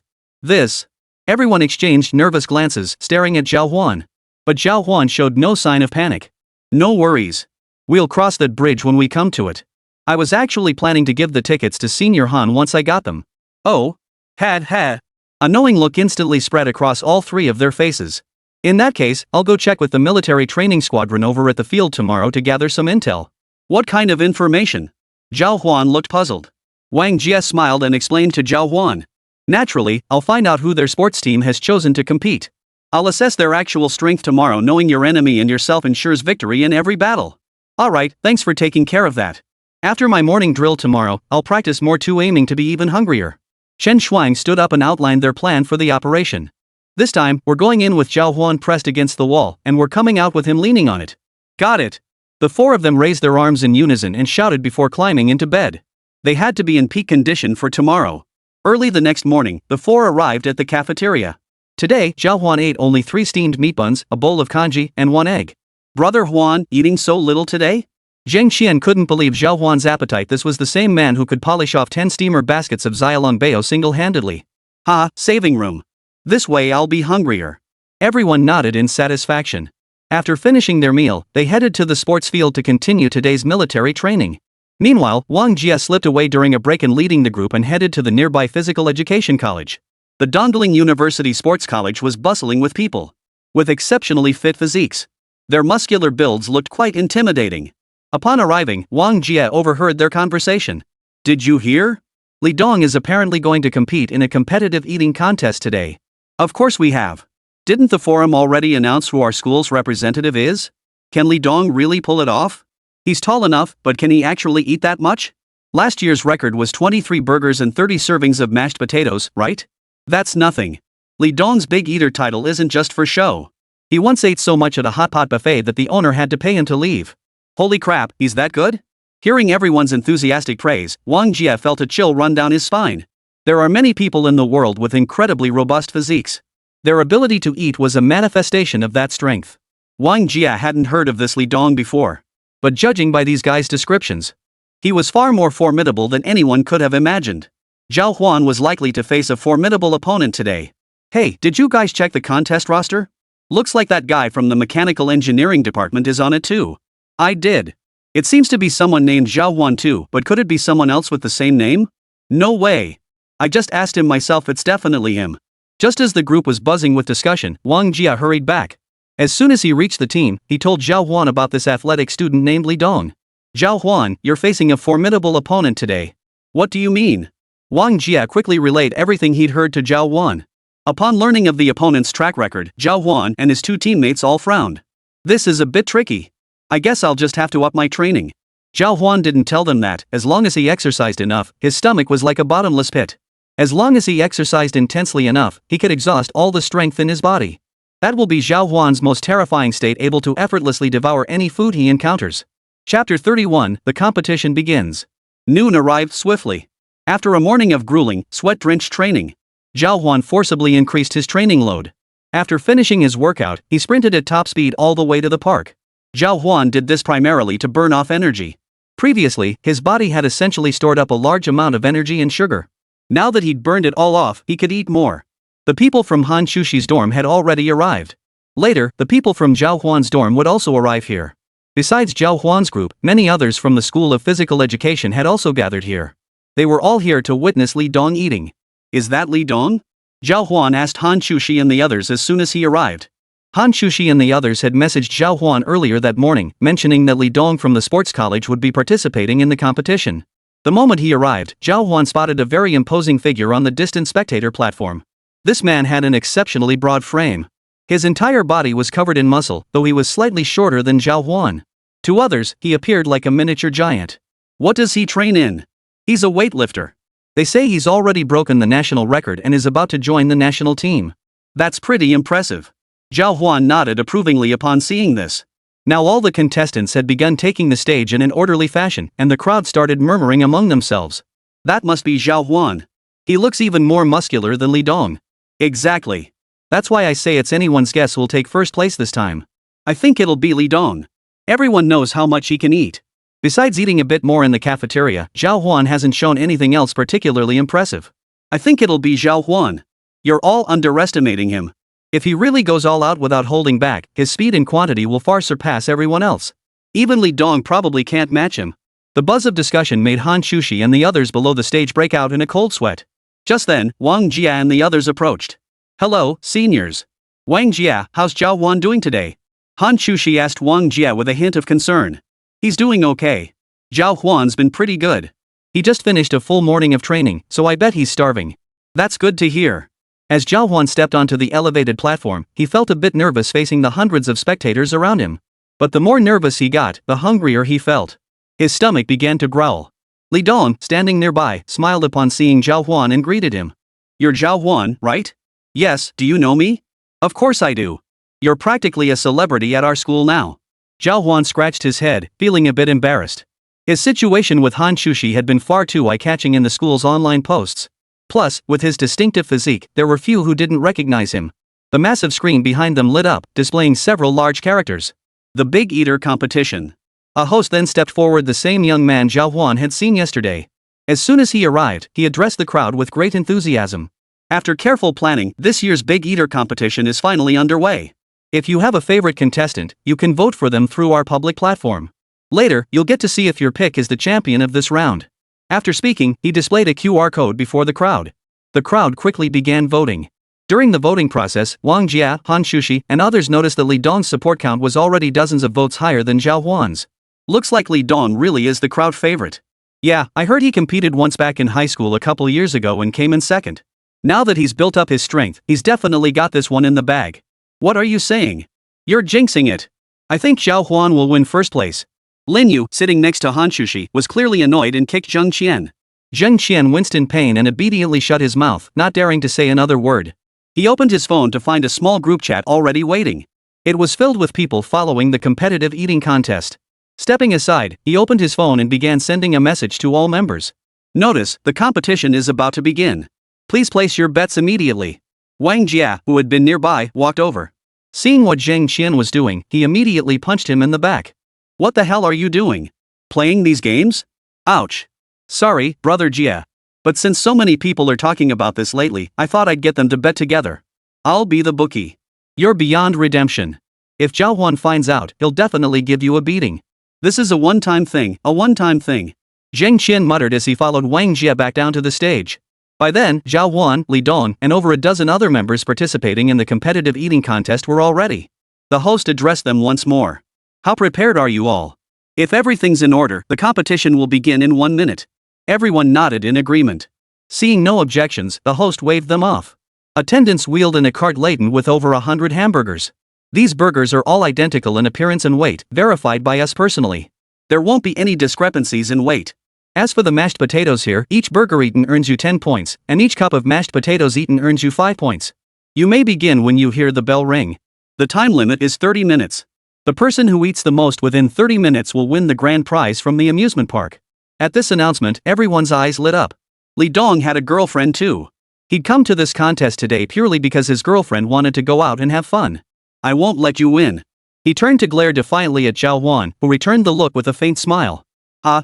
Everyone exchanged nervous glances, staring at Zhào Huān. But Zhào Huān showed no sign of panic. No worries. We'll cross that bridge when we come to it. I was actually planning to give the tickets to Senior Han once I got them. Oh? Had. A knowing look instantly spread across all 3 of their faces. In that case, I'll go check with the military training squadron over at the field tomorrow to gather some intel. What kind of information? Zhào Huān looked puzzled. Wang Jia smiled and explained to Zhào Huān. Naturally, I'll find out who their sports team has chosen to compete. I'll assess their actual strength tomorrow. Knowing your enemy and yourself ensures victory in every battle. Alright, thanks for taking care of that. After my morning drill tomorrow, I'll practice more too, aiming to be even hungrier. Chen Shuang stood up and outlined their plan for the operation. This time, we're going in with Zhào Huān pressed against the wall, and we're coming out with him leaning on it. Got it. The four of them raised their arms in unison and shouted before climbing into bed. They had to be in peak condition for tomorrow. Early the next morning, the four arrived at the cafeteria. Today, Zhào Huān ate only 3 steamed meat buns, a bowl of congee, and 1 egg. Brother Huān, eating so little today? Zheng Xian couldn't believe Zhào Huān's appetite. This was the same man who could polish off 10 steamer baskets of Xiaolong Bao single-handedly. Ha, saving room. This way I'll be hungrier. Everyone nodded in satisfaction. After finishing their meal, they headed to the sports field to continue today's military training. Meanwhile, Wang Jie slipped away during a break and leading the group and headed to the nearby physical education college. The Dongling University Sports College was bustling with people with exceptionally fit physiques. Their muscular builds looked quite intimidating. Upon arriving, Wang Jie overheard their conversation. Did you hear? Li Dong is apparently going to compete in a competitive eating contest today. Of course we have. Didn't the forum already announce who our school's representative is? Can Li Dong really pull it off? He's tall enough, but can he actually eat that much? Last year's record was 23 burgers and 30 servings of mashed potatoes, right? That's nothing. Li Dong's big eater title isn't just for show. He once ate so much at a hot pot buffet that the owner had to pay him to leave. Holy crap, he's that good? Hearing everyone's enthusiastic praise, Wang Jie felt a chill run down his spine. There are many people in the world with incredibly robust physiques. Their ability to eat was a manifestation of that strength. Wang Jie hadn't heard of this Li Dong before. But judging by these guys' descriptions, he was far more formidable than anyone could have imagined. Zhào Huān was likely to face a formidable opponent today. Hey, did you guys check the contest roster? Looks like that guy from the mechanical engineering department is on it too. I did. It seems to be someone named Zhào Huān too, but could it be someone else with the same name? No way. I just asked him myself, it's definitely him. Just as the group was buzzing with discussion, Wang Jie hurried back. As soon as he reached the team, he told Zhào Huān about this athletic student named Li Dong. Zhào Huān, you're facing a formidable opponent today. What do you mean? Wang Jie quickly relayed everything he'd heard to Zhào Huān. Upon learning of the opponent's track record, Zhào Huān and his 2 teammates all frowned. This is a bit tricky. I guess I'll just have to up my training. Zhào Huān didn't tell them that, as long as he exercised enough, his stomach was like a bottomless pit. As long as he exercised intensely enough, he could exhaust all the strength in his body. That will be Zhào Huān's most terrifying state, able to effortlessly devour any food he encounters. Chapter 31, the competition begins. Noon arrived swiftly. After a morning of grueling, sweat-drenched training, Zhào Huān forcibly increased his training load. After finishing his workout, he sprinted at top speed all the way to the park. Zhào Huān did this primarily to burn off energy. Previously, his body had essentially stored up a large amount of energy and sugar. Now that he'd burned it all off, he could eat more. The people from Hán Chǔxī's dorm had already arrived. Later, the people from Zhào Huān's dorm would also arrive here. Besides Zhào Huān's group, many others from the School of Physical Education had also gathered here. They were all here to witness Li Dong eating. Is that Li Dong? Zhào Huān asked Hán Chǔxī and the others as soon as he arrived. Hán Chǔxī and the others had messaged Zhào Huān earlier that morning, mentioning that Li Dong from the sports college would be participating in the competition. The moment he arrived, Zhào Huān spotted a very imposing figure on the distant spectator platform. This man had an exceptionally broad frame. His entire body was covered in muscle, though he was slightly shorter than Zhào Huān. To others, he appeared like a miniature giant. What does he train in? He's a weightlifter. They say he's already broken the national record and is about to join the national team. That's pretty impressive. Zhào Huān nodded approvingly upon seeing this. Now all the contestants had begun taking the stage in an orderly fashion, and the crowd started murmuring among themselves. That must be Zhào Huān. He looks even more muscular than Li Dong. Exactly. That's why I say it's anyone's guess who'll take first place this time. I think it'll be Li Dong. Everyone knows how much he can eat. Besides eating a bit more in the cafeteria, Zhào Huān hasn't shown anything else particularly impressive. I think it'll be Zhào Huān. You're all underestimating him. If he really goes all out without holding back, his speed and quantity will far surpass everyone else. Even Li Dong probably can't match him. The buzz of discussion made Hán Chǔxī and the others below the stage break out in a cold sweat. Just then, Wang Jie and the others approached. Hello, seniors. Wang Jie, how's Zhào Huān doing today? Hán Chǔxī asked Wang Jie with a hint of concern. He's doing okay. Zhào Huān's been pretty good. He just finished a full morning of training, so I bet he's starving. That's good to hear. As Zhào Huān stepped onto the elevated platform, he felt a bit nervous facing the hundreds of spectators around him. But the more nervous he got, the hungrier he felt. His stomach began to growl. Li Dong, standing nearby, smiled upon seeing Zhào Huān and greeted him. You're Zhào Huān, right? Yes, do you know me? Of course I do. You're practically a celebrity at our school now. Zhào Huān scratched his head, feeling a bit embarrassed. His situation with Hán Chǔxī had been far too eye-catching in the school's online posts. Plus, with his distinctive physique, there were few who didn't recognize him. The massive screen behind them lit up, displaying several large characters. The Big Eater Competition. A host then stepped forward, the same young man Zhào Huān had seen yesterday. As soon as he arrived, he addressed the crowd with great enthusiasm. After careful planning, this year's Big Eater Competition is finally underway. If you have a favorite contestant, you can vote for them through our public platform. Later, you'll get to see if your pick is the champion of this round. After speaking, he displayed a QR code before the crowd. The crowd quickly began voting. During the voting process, Wang Jia, Hán Chǔxī, and others noticed that Li Dong's support count was already dozens of votes higher than Zhào Huān's. Looks like Li Dong really is the crowd favorite. Yeah, I heard he competed once back in high school a couple years ago and came in second. Now that he's built up his strength, he's definitely got this one in the bag. What are you saying? You're jinxing it. I think Zhào Huān will win first place. Lin Yu, sitting next to Hán Chǔxī, was clearly annoyed and kicked Zheng Qian. Zheng Qian winced in pain and obediently shut his mouth, not daring to say another word. He opened his phone to find a small group chat already waiting. It was filled with people following the competitive eating contest. Stepping aside, he opened his phone and began sending a message to all members. Notice, the competition is about to begin. Please place your bets immediately. Wang Jia, who had been nearby, walked over. Seeing what Zheng Qian was doing, he immediately punched him in the back. What the hell are you doing? Playing these games? Ouch. Sorry, brother Jia. But since so many people are talking about this lately, I thought I'd get them to bet together. I'll be the bookie. You're beyond redemption. If Zhào Huān finds out, he'll definitely give you a beating. This is a one-time thing, Zheng Qian muttered as he followed Wang Jia back down to the stage. By then, Zhào Huān, Li Dong, and over a dozen other members participating in the competitive eating contest were all ready. The host addressed them once more. How prepared are you all? If everything's in order, the competition will begin in 1 minute. Everyone nodded in agreement. Seeing no objections, the host waved them off. Attendants wheeled in a cart laden with over 100 hamburgers. These burgers are all identical in appearance and weight, verified by us personally. There won't be any discrepancies in weight. As for the mashed potatoes here, each burger eaten earns you 10 points, and each cup of mashed potatoes eaten earns you 5 points. You may begin when you hear the bell ring. The time limit is 30 minutes. The person who eats the most within 30 minutes will win the grand prize from the amusement park. At this announcement, everyone's eyes lit up. Li Dong had a girlfriend too. He'd come to this contest today purely because his girlfriend wanted to go out and have fun. I won't let you win. He turned to glare defiantly at Zhào Huān, who returned the look with a faint smile.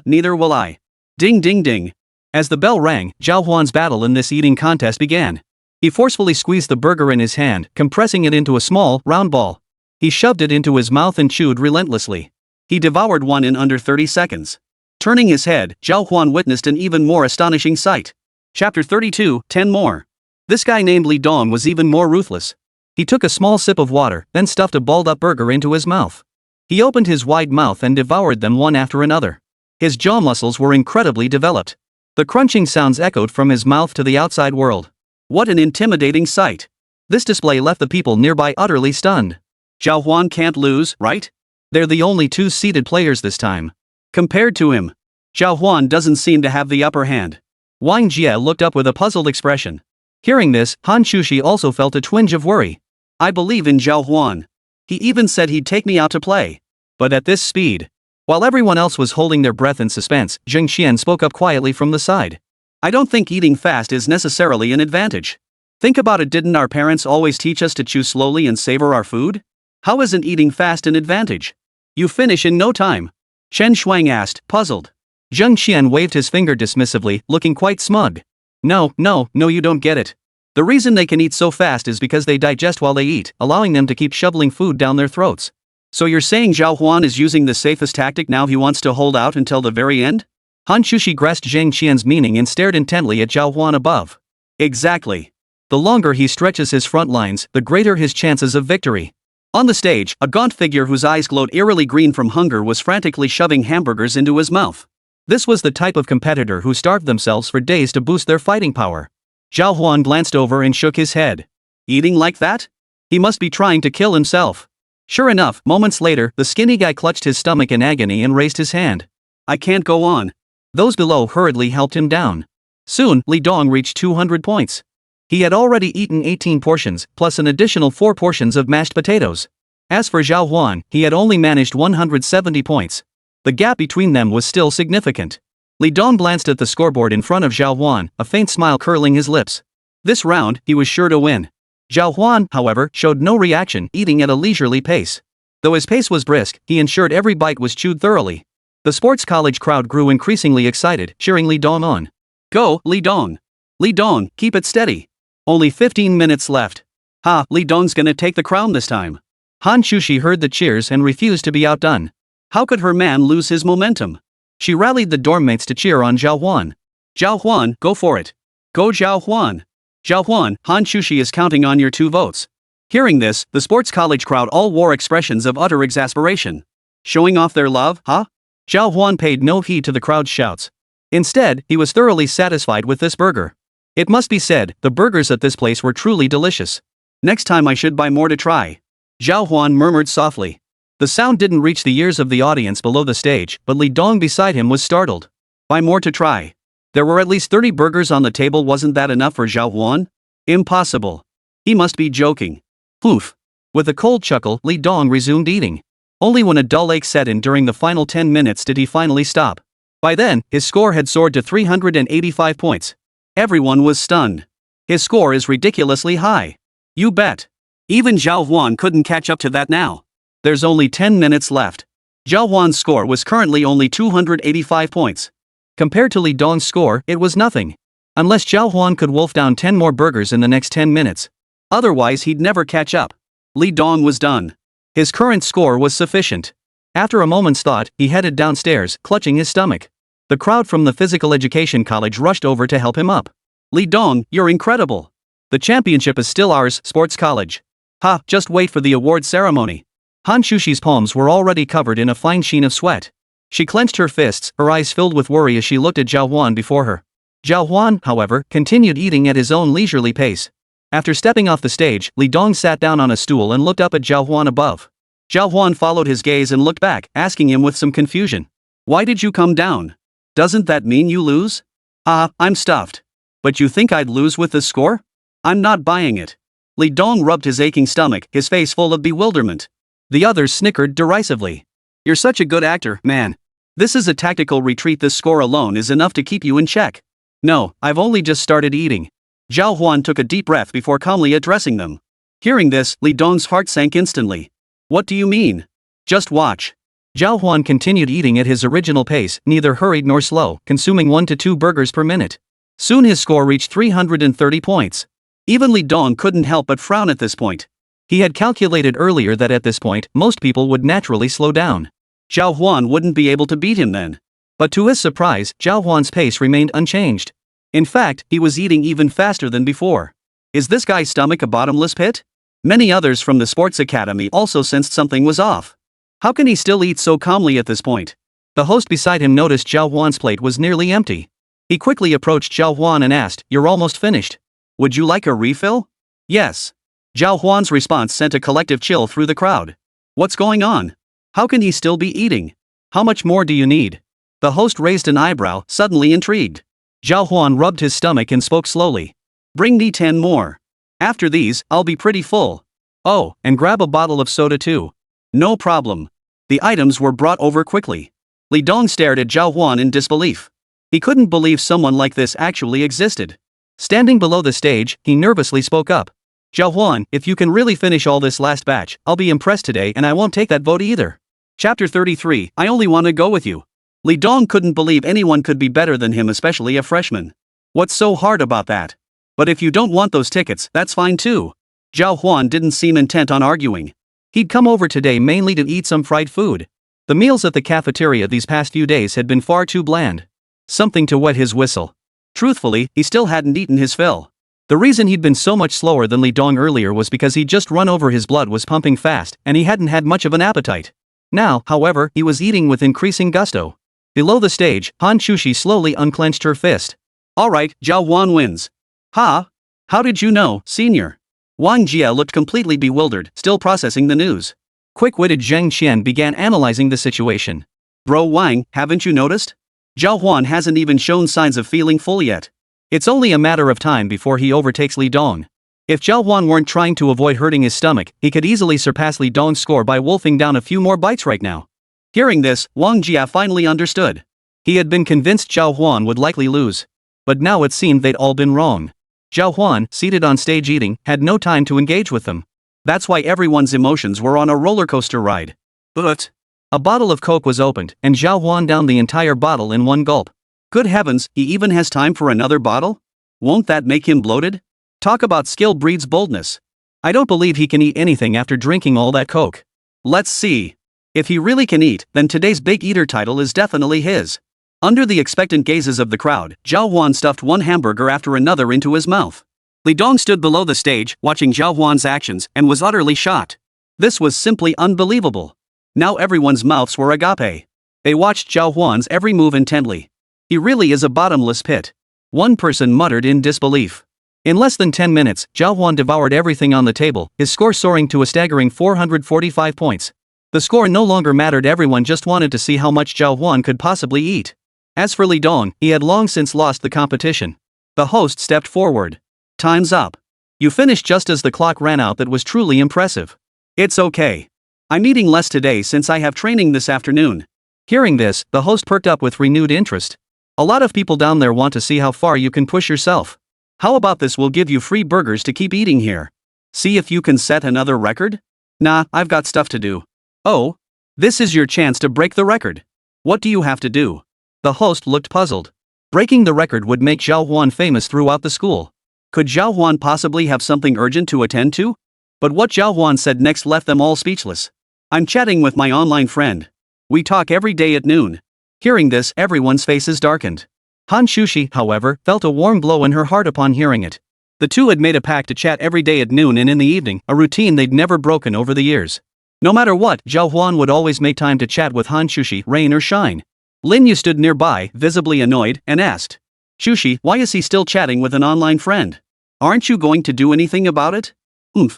Neither will I. Ding ding ding. As the bell rang, Zhào Huān's battle in this eating contest began. He forcefully squeezed the burger in his hand, compressing it into a small, round ball. He shoved it into his mouth and chewed relentlessly. He devoured one in under 30 seconds. Turning his head, Zhào Huān witnessed an even more astonishing sight. Chapter 32, 10 more. This guy named Li Dong was even more ruthless. He took a small sip of water, then stuffed a balled-up burger into his mouth. He opened his wide mouth and devoured them one after another. His jaw muscles were incredibly developed. The crunching sounds echoed from his mouth to the outside world. What an intimidating sight. This display left the people nearby utterly stunned. Zhào Huān can't lose, right? They're the only two seeded players this time. Compared to him, Zhào Huān doesn't seem to have the upper hand. Wang Jia looked up with a puzzled expression. Hearing this, Hán Chǔxī also felt a twinge of worry. I believe in Zhào Huān. He even said he'd take me out to play. But at this speed. While everyone else was holding their breath in suspense, Zheng Qian spoke up quietly from the side. I don't think eating fast is necessarily an advantage. Think about it, didn't our parents always teach us to chew slowly and savor our food? How isn't eating fast an advantage? You finish in no time. Chen Shuang asked, puzzled. Zheng Qian waved his finger dismissively, looking quite smug. No, you don't get it. The reason they can eat so fast is because they digest while they eat, allowing them to keep shoveling food down their throats. So you're saying Zhào Huān is using the safest tactic now? He wants to hold out until the very end? Hán Chǔxī grasped Zheng Qian's meaning and stared intently at Zhào Huān above. Exactly. The longer he stretches his front lines, the greater his chances of victory. On the stage, a gaunt figure whose eyes glowed eerily green from hunger was frantically shoving hamburgers into his mouth. This was the type of competitor who starved themselves for days to boost their fighting power. Zhào Huān glanced over and shook his head. Eating like that? He must be trying to kill himself. Sure enough, moments later, the skinny guy clutched his stomach in agony and raised his hand. I can't go on. Those below hurriedly helped him down. Soon, Li Dong reached 200 points. He had already eaten 18 portions, plus an additional 4 portions of mashed potatoes. As for Zhào Huān, he had only managed 170 points. The gap between them was still significant. Li Dong glanced at the scoreboard in front of Zhào Huān, a faint smile curling his lips. This round, he was sure to win. Zhào Huān, however, showed no reaction, eating at a leisurely pace. Though his pace was brisk, he ensured every bite was chewed thoroughly. The sports college crowd grew increasingly excited, cheering Li Dong on. Go, Li Dong! Li Dong, keep it steady! Only 15 minutes left. Ha, Li Dong's gonna take the crown this time. Hán Chǔxī heard the cheers and refused to be outdone. How could her man lose his momentum? She rallied the dorm mates to cheer on Zhào Huān. Zhào Huān, go for it! Go Zhào Huān! Zhào Huān, Hán Chǔxī is counting on your 2 votes. Hearing this, the sports college crowd all wore expressions of utter exasperation. Showing off their love, huh? Zhào Huān paid no heed to the crowd's shouts. Instead, he was thoroughly satisfied with this burger. It must be said, the burgers at this place were truly delicious. Next time I should buy more to try. Zhào Huān murmured softly. The sound didn't reach the ears of the audience below the stage, but Li Dong beside him was startled. Buy more to try. There were at least 30 burgers on the table. Wasn't that enough for Zhào Huān? Impossible. He must be joking. Poof. With a cold chuckle, Li Dong resumed eating. Only when a dull ache set in during the final 10 minutes did he finally stop. By then, his score had soared to 385 points. Everyone was stunned. His score is ridiculously high. You bet. Even Zhào Huān couldn't catch up to that now. There's only 10 minutes left. Zhào Huān's score was currently only 285 points. Compared to Li Dong's score, it was nothing. Unless Zhào Huān could wolf down 10 more burgers in the next 10 minutes. Otherwise he'd never catch up. Li Dong was done. His current score was sufficient. After a moment's thought, he headed downstairs, clutching his stomach. The crowd from the physical education college rushed over to help him up. Li Dong, you're incredible. The championship is still ours, sports college. Ha, just wait for the award ceremony. Hán Chǔxī's palms were already covered in a fine sheen of sweat. She clenched her fists, her eyes filled with worry as she looked at Zhào Huān before her. Zhào Huān, however, continued eating at his own leisurely pace. After stepping off the stage, Li Dong sat down on a stool and looked up at Zhào Huān above. Zhào Huān followed his gaze and looked back, asking him with some confusion. Why did you come down? Doesn't that mean you lose? I'm stuffed. But you think I'd lose with this score? I'm not buying it. Li Dong rubbed his aching stomach, his face full of bewilderment. The others snickered derisively. You're such a good actor, man. This is a tactical retreat. This score alone is enough to keep you in check. No, I've only just started eating. Zhào Huān took a deep breath before calmly addressing them. Hearing this, Li Dong's heart sank instantly. What do you mean? Just watch. Zhào Huān continued eating at his original pace, neither hurried nor slow, consuming 1 to 2 burgers per minute. Soon his score reached 330 points. Even Li Dong couldn't help but frown at this point. He had calculated earlier that at this point, most people would naturally slow down. Zhào Huān wouldn't be able to beat him then. But to his surprise, Zhào Huān's pace remained unchanged. In fact, he was eating even faster than before. Is this guy's stomach a bottomless pit? Many others from the sports academy also sensed something was off. How can he still eat so calmly at this point? The host beside him noticed Zhào Huān's plate was nearly empty. He quickly approached Zhào Huān and asked, "You're almost finished. Would you like a refill?" "Yes." Zhào Huān's response sent a collective chill through the crowd. What's going on? How can he still be eating? How much more do you need? The host raised an eyebrow, suddenly intrigued. Zhào Huān rubbed his stomach and spoke slowly. "Bring me 10 more. After these, I'll be pretty full. Oh, and grab a bottle of soda too." "No problem." The items were brought over quickly. Li Dong stared at Zhào Huān in disbelief. He couldn't believe someone like this actually existed. Standing below the stage, he nervously spoke up. "Zhào Huān, if you can really finish all this last batch, I'll be impressed today, and I won't take that vote either." Chapter 33, I only want to go with you. Li Dong couldn't believe anyone could be better than him, especially a freshman. What's so hard about that? But if you don't want those tickets, that's fine too. Zhào Huān didn't seem intent on arguing. He'd come over today mainly to eat some fried food. The meals at the cafeteria these past few days had been far too bland. Something to wet his whistle. Truthfully, he still hadn't eaten his fill. The reason he'd been so much slower than Li Dong earlier was because he'd just run over, his blood was pumping fast, and he hadn't had much of an appetite. Now, however, he was eating with increasing gusto. Below the stage, Hán Chǔxī slowly unclenched her fist. "Alright, Zhào Huān wins." "Ha? How did you know, senior?" Wang Jie looked completely bewildered, still processing the news. Quick-witted Zheng Qian began analyzing the situation. Bro Wang, haven't you noticed? Zhào Huān hasn't even shown signs of feeling full yet. It's only a matter of time before he overtakes Li Dong. If Zhào Huān weren't trying to avoid hurting his stomach, he could easily surpass Li Dong's score by wolfing down a few more bites right now. Hearing this, Wang Jia finally understood. He had been convinced Zhào Huān would likely lose. But now it seemed they'd all been wrong. Zhào Huān, seated on stage eating, had no time to engage with them. That's why everyone's emotions were on a roller coaster ride. But a bottle of Coke was opened, and Zhào Huān downed the entire bottle in one gulp. Good heavens, he even has time for another bottle? Won't that make him bloated? Talk about skill breeds boldness. I don't believe he can eat anything after drinking all that Coke. Let's see. If he really can eat, then today's Big Eater title is definitely his. Under the expectant gazes of the crowd, Zhào Huān stuffed one hamburger after another into his mouth. Li Dong stood below the stage, watching Zhào Huān's actions, and was utterly shocked. This was simply unbelievable. Now everyone's mouths were agape. They watched Zhào Huān's every move intently. He really is a bottomless pit. One person muttered in disbelief. In less than 10 minutes, Zhào Huān devoured everything on the table, his score soaring to a staggering 445 points. The score no longer mattered, everyone just wanted to see how much Zhào Huān could possibly eat. As for Li Dong, he had long since lost the competition. The host stepped forward. Time's up. You finished just as the clock ran out. That was truly impressive. It's okay. I'm eating less today since I have training this afternoon. Hearing this, the host perked up with renewed interest. A lot of people down there want to see how far you can push yourself. How about this? We'll give you free burgers to keep eating here. See if you can set another record? Nah, I've got stuff to do. Oh? This is your chance to break the record. What do you have to do? The host looked puzzled. Breaking the record would make Zhào Huān famous throughout the school. Could Zhào Huān possibly have something urgent to attend to? But what Zhào Huān said next left them all speechless. I'm chatting with my online friend. We talk every day at noon. Hearing this, everyone's faces darkened. Hán Chǔxī, however, felt a warm glow in her heart upon hearing it. The two had made a pact to chat every day at noon and in the evening, a routine they'd never broken over the years. No matter what, Zhào Huān would always make time to chat with Hán Chǔxī, rain or shine. Lin Yu stood nearby, visibly annoyed, and asked, Chǔxī, why is he still chatting with an online friend? Aren't you going to do anything about it?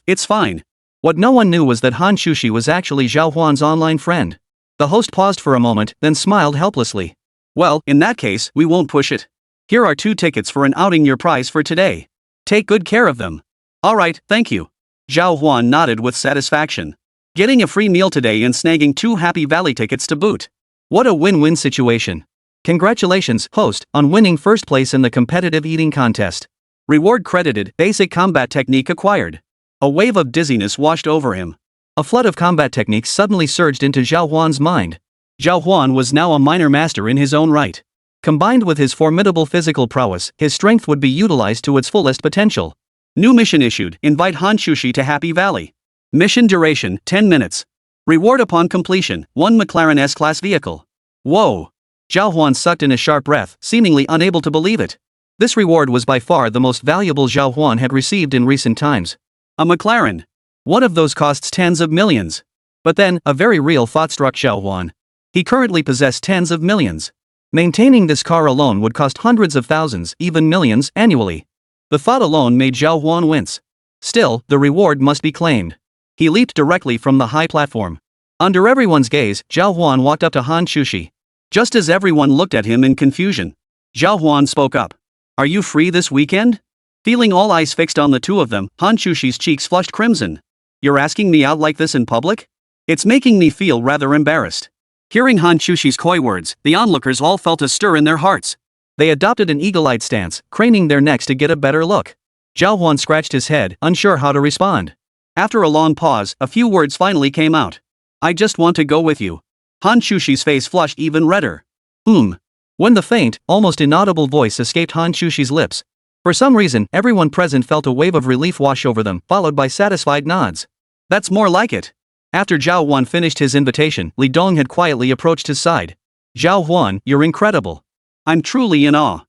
It's fine. What no one knew was that Hán Chǔxī was actually Zhào Huān's online friend. The host paused for a moment, then smiled helplessly. Well, in that case, we won't push it. Here are 2 tickets for an outing, your prize for today. Take good care of them. Alright, thank you. Zhào Huān nodded with satisfaction. Getting a free meal today and snagging 2 Happy Valley tickets to boot. What a win-win situation. Congratulations, host, on winning first place in the competitive eating contest. Reward credited, basic combat technique acquired. A wave of dizziness washed over him. A flood of combat techniques suddenly surged into Zhào Huān's mind. Zhào Huān was now a minor master in his own right. Combined with his formidable physical prowess, his strength would be utilized to its fullest potential. New mission issued, invite Hán Chǔxī to Happy Valley. Mission duration, 10 minutes. Reward upon completion, 1 McLaren S-Class vehicle. Whoa! Zhào Huān sucked in a sharp breath, seemingly unable to believe it. This reward was by far the most valuable Zhào Huān had received in recent times. A McLaren. One of those costs tens of millions. But then, a very real thought struck Zhào Huān. He currently possessed tens of millions. Maintaining this car alone would cost hundreds of thousands, even millions, annually. The thought alone made Zhào Huān wince. Still, the reward must be claimed. He leaped directly from the high platform. Under everyone's gaze, Zhào Huān walked up to Hán Chǔxī. Just as everyone looked at him in confusion, Zhào Huān spoke up. Are you free this weekend? Feeling all eyes fixed on the two of them, Hán Chǔxī's cheeks flushed crimson. You're asking me out like this in public? It's making me feel rather embarrassed. Hearing Hán Chǔxī's coy words, the onlookers all felt a stir in their hearts. They adopted an eagle-eyed stance, craning their necks to get a better look. Zhào Huān scratched his head, unsure how to respond. After a long pause, a few words finally came out. I just want to go with you. Hán Chǔxī's face flushed even redder. When the faint, almost inaudible voice escaped Hán Chǔxī's lips. For some reason, everyone present felt a wave of relief wash over them, followed by satisfied nods. That's more like it. After Zhào Huān finished his invitation, Li Dong had quietly approached his side. Zhào Huān, you're incredible. I'm truly in awe.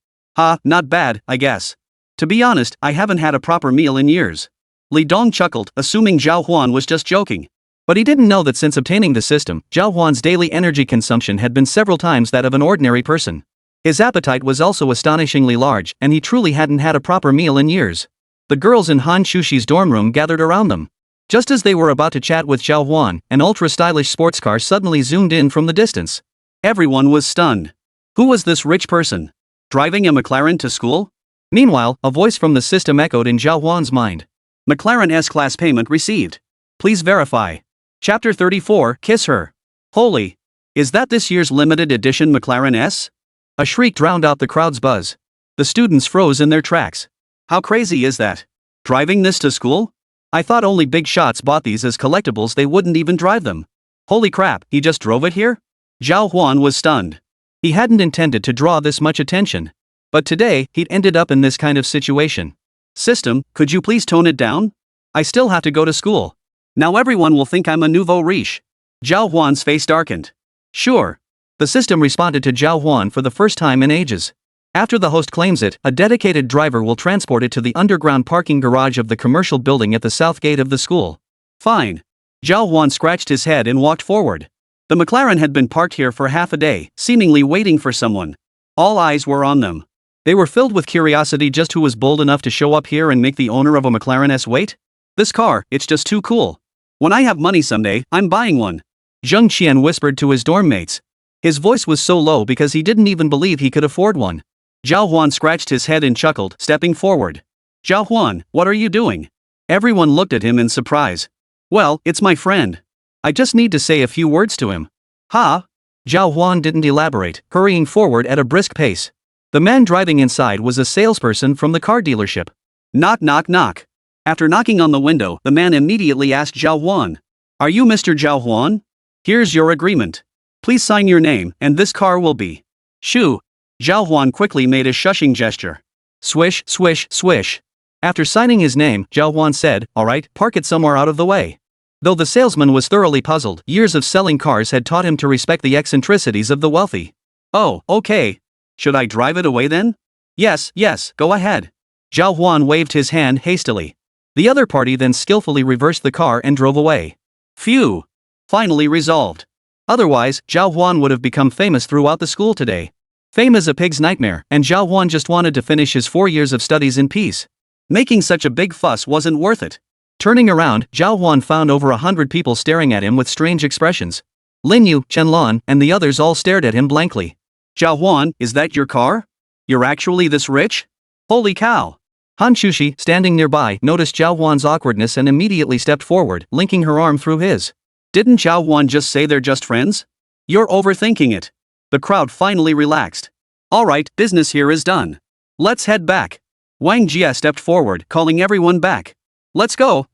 Not bad, I guess. To be honest, I haven't had a proper meal in years. Li Dong chuckled, assuming Zhào Huān was just joking. But he didn't know that since obtaining the system, Zhào Huān's daily energy consumption had been several times that of an ordinary person. His appetite was also astonishingly large, and he truly hadn't had a proper meal in years. The girls in Hán Chǔxī's dorm room gathered around them. Just as they were about to chat with Zhào Huān, an ultra-stylish sports car suddenly zoomed in from the distance. Everyone was stunned. Who was this rich person? Driving a McLaren to school? Meanwhile, a voice from the system echoed in Zhào Huān's mind. McLaren S-Class payment received. Please verify. Chapter 34, Kiss Her. Holy! Is that this year's limited edition McLaren S? A shriek drowned out the crowd's buzz. The students froze in their tracks. How crazy is that? Driving this to school? I thought only big shots bought these as collectibles, they wouldn't even drive them. Holy crap, he just drove it here? Zhào Huān was stunned. He hadn't intended to draw this much attention. But today, he'd ended up in this kind of situation. System, could you please tone it down? I still have to go to school. Now everyone will think I'm a nouveau riche. Zhào Huān's face darkened. Sure. The system responded to Zhào Huān for the first time in ages. After the host claims it, a dedicated driver will transport it to the underground parking garage of the commercial building at the south gate of the school. Fine. Zhào Huān scratched his head and walked forward. The McLaren had been parked here for half a day, seemingly waiting for someone. All eyes were on them. They were filled with curiosity. Just who was bold enough to show up here and make the owner of a McLaren S wait? This car, it's just too cool. When I have money someday, I'm buying one. Zheng Qian whispered to his dorm mates. His voice was so low because he didn't even believe he could afford one. Zhào Huān scratched his head and chuckled, stepping forward. Zhào Huān, what are you doing? Everyone looked at him in surprise. Well, it's my friend. I just need to say a few words to him. Ha! Zhào Huān didn't elaborate, hurrying forward at a brisk pace. The man driving inside was a salesperson from the car dealership. Knock knock knock. After knocking on the window, the man immediately asked Zhào Huān. Are you Mr. Zhào Huān? Here's your agreement. Please sign your name, and this car will be. Shoo! Zhào Huān quickly made a shushing gesture. Swish, swish, swish. After signing his name, Zhào Huān said, alright, park it somewhere out of the way. Though the salesman was thoroughly puzzled, years of selling cars had taught him to respect the eccentricities of the wealthy. Oh, okay. Should I drive it away then? Yes, go ahead. Zhào Huān waved his hand hastily. The other party then skillfully reversed the car and drove away. Phew! Finally resolved. Otherwise, Zhào Huān would have become famous throughout the school today. Fame is a pig's nightmare, and Zhào Huān just wanted to finish his 4 years of studies in peace. Making such a big fuss wasn't worth it. Turning around, Zhào Huān found over 100 people staring at him with strange expressions. Lin Yu, Chen Lan, and the others all stared at him blankly. Zhào Huān, is that your car? You're actually this rich? Holy cow! Hán Chǔxī, standing nearby, noticed Zhào Huān's awkwardness and immediately stepped forward, linking her arm through his. Didn't Zhào Huān just say they're just friends? You're overthinking it. The crowd finally relaxed. Alright, business here is done. Let's head back. Wang Jia stepped forward, calling everyone back. Let's go.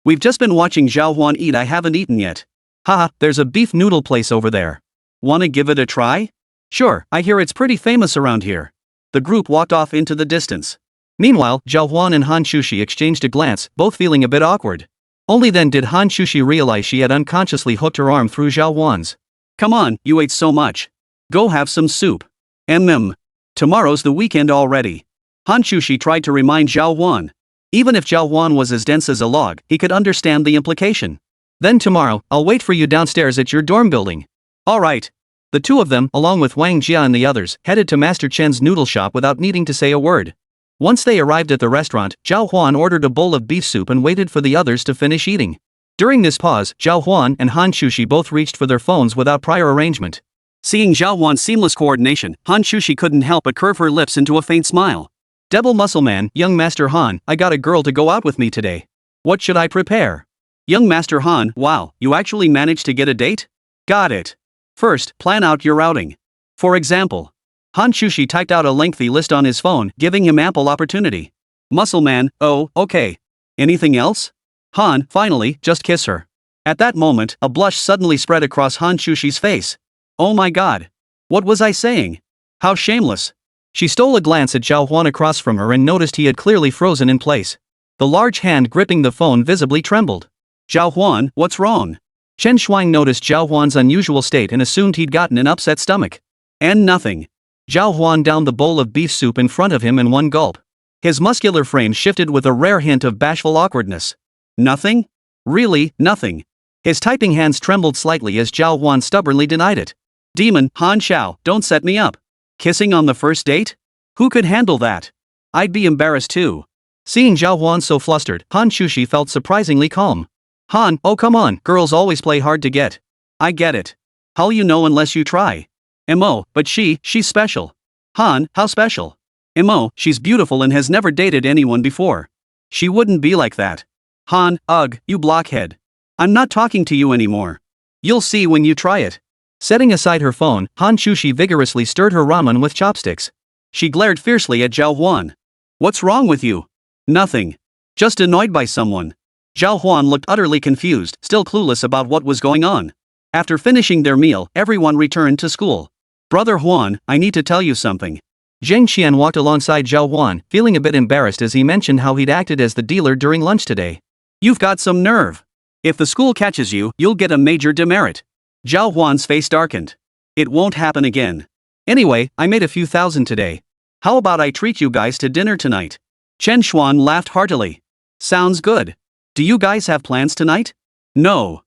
We've just been watching Zhào Huān eat. I haven't eaten yet. Haha, there's a beef noodle place over there. Wanna give it a try? Sure, I hear it's pretty famous around here. The group walked off into the distance. Meanwhile, Zhào Huān and Hán Chǔxī exchanged a glance, both feeling a bit awkward. Only then did Hán Chǔxī realize she had unconsciously hooked her arm through Zhào Huān's. Come on, you ate so much. Go have some soup. Tomorrow's the weekend already. Hán Chǔxī tried to remind Zhào Huān. Even if Zhào Huān was as dense as a log, he could understand the implication. Then tomorrow, I'll wait for you downstairs at your dorm building. Alright. The two of them, along with Wang Jia and the others, headed to Master Chen's noodle shop without needing to say a word. Once they arrived at the restaurant, Zhào Huān ordered a bowl of beef soup and waited for the others to finish eating. During this pause, Zhào Huān and Hán Chǔxī both reached for their phones without prior arrangement. Seeing Zhào Huān's seamless coordination, Hán Chǔxī couldn't help but curve her lips into a faint smile. Devil Muscle Man, young Master Han, I got a girl to go out with me today. What should I prepare? Young Master Han, wow, you actually managed to get a date? Got it. First, plan out your outing. For example, Hán Chǔxī typed out a lengthy list on his phone, giving him ample opportunity. Muscle Man, oh, okay. Anything else? Han, finally, just kiss her. At that moment, a blush suddenly spread across Hán Chǔxī's face. Oh my god. What was I saying? How shameless. She stole a glance at Zhào Huān across from her and noticed he had clearly frozen in place. The large hand gripping the phone visibly trembled. Zhào Huān, what's wrong? Chen Shuang noticed Zhào Huān's unusual state and assumed he'd gotten an upset stomach. And nothing. Zhào Huān downed the bowl of beef soup in front of him in one gulp. His muscular frame shifted with a rare hint of bashful awkwardness. Nothing? Really, nothing. His typing hands trembled slightly as Zhào Huān stubbornly denied it. Demon, Hán Shào, don't set me up. Kissing on the first date? Who could handle that? I'd be embarrassed too. Seeing Zhào Huān so flustered, Hán Chǔxī felt surprisingly calm. Han, oh come on, girls always play hard to get. I get it. How'll you know unless you try? Mo, but she's special. Han, how special? Mo, she's beautiful and has never dated anyone before. She wouldn't be like that. Han, ugh, you blockhead. I'm not talking to you anymore. You'll see when you try it. Setting aside her phone, Hán Chǔxī vigorously stirred her ramen with chopsticks. She glared fiercely at Zhào Huān. What's wrong with you? Nothing. Just annoyed by someone. Zhào Huān looked utterly confused, still clueless about what was going on. After finishing their meal, everyone returned to school. Brother Huān, I need to tell you something. Zheng Qian walked alongside Zhào Huān, feeling a bit embarrassed as he mentioned how he'd acted as the dealer during lunch today. You've got some nerve. If the school catches you, you'll get a major demerit. Zhào Huān's face darkened. It won't happen again. Anyway, I made a few thousand today. How about I treat you guys to dinner tonight? Chen Xuan laughed heartily. Sounds good. Do you guys have plans tonight? No.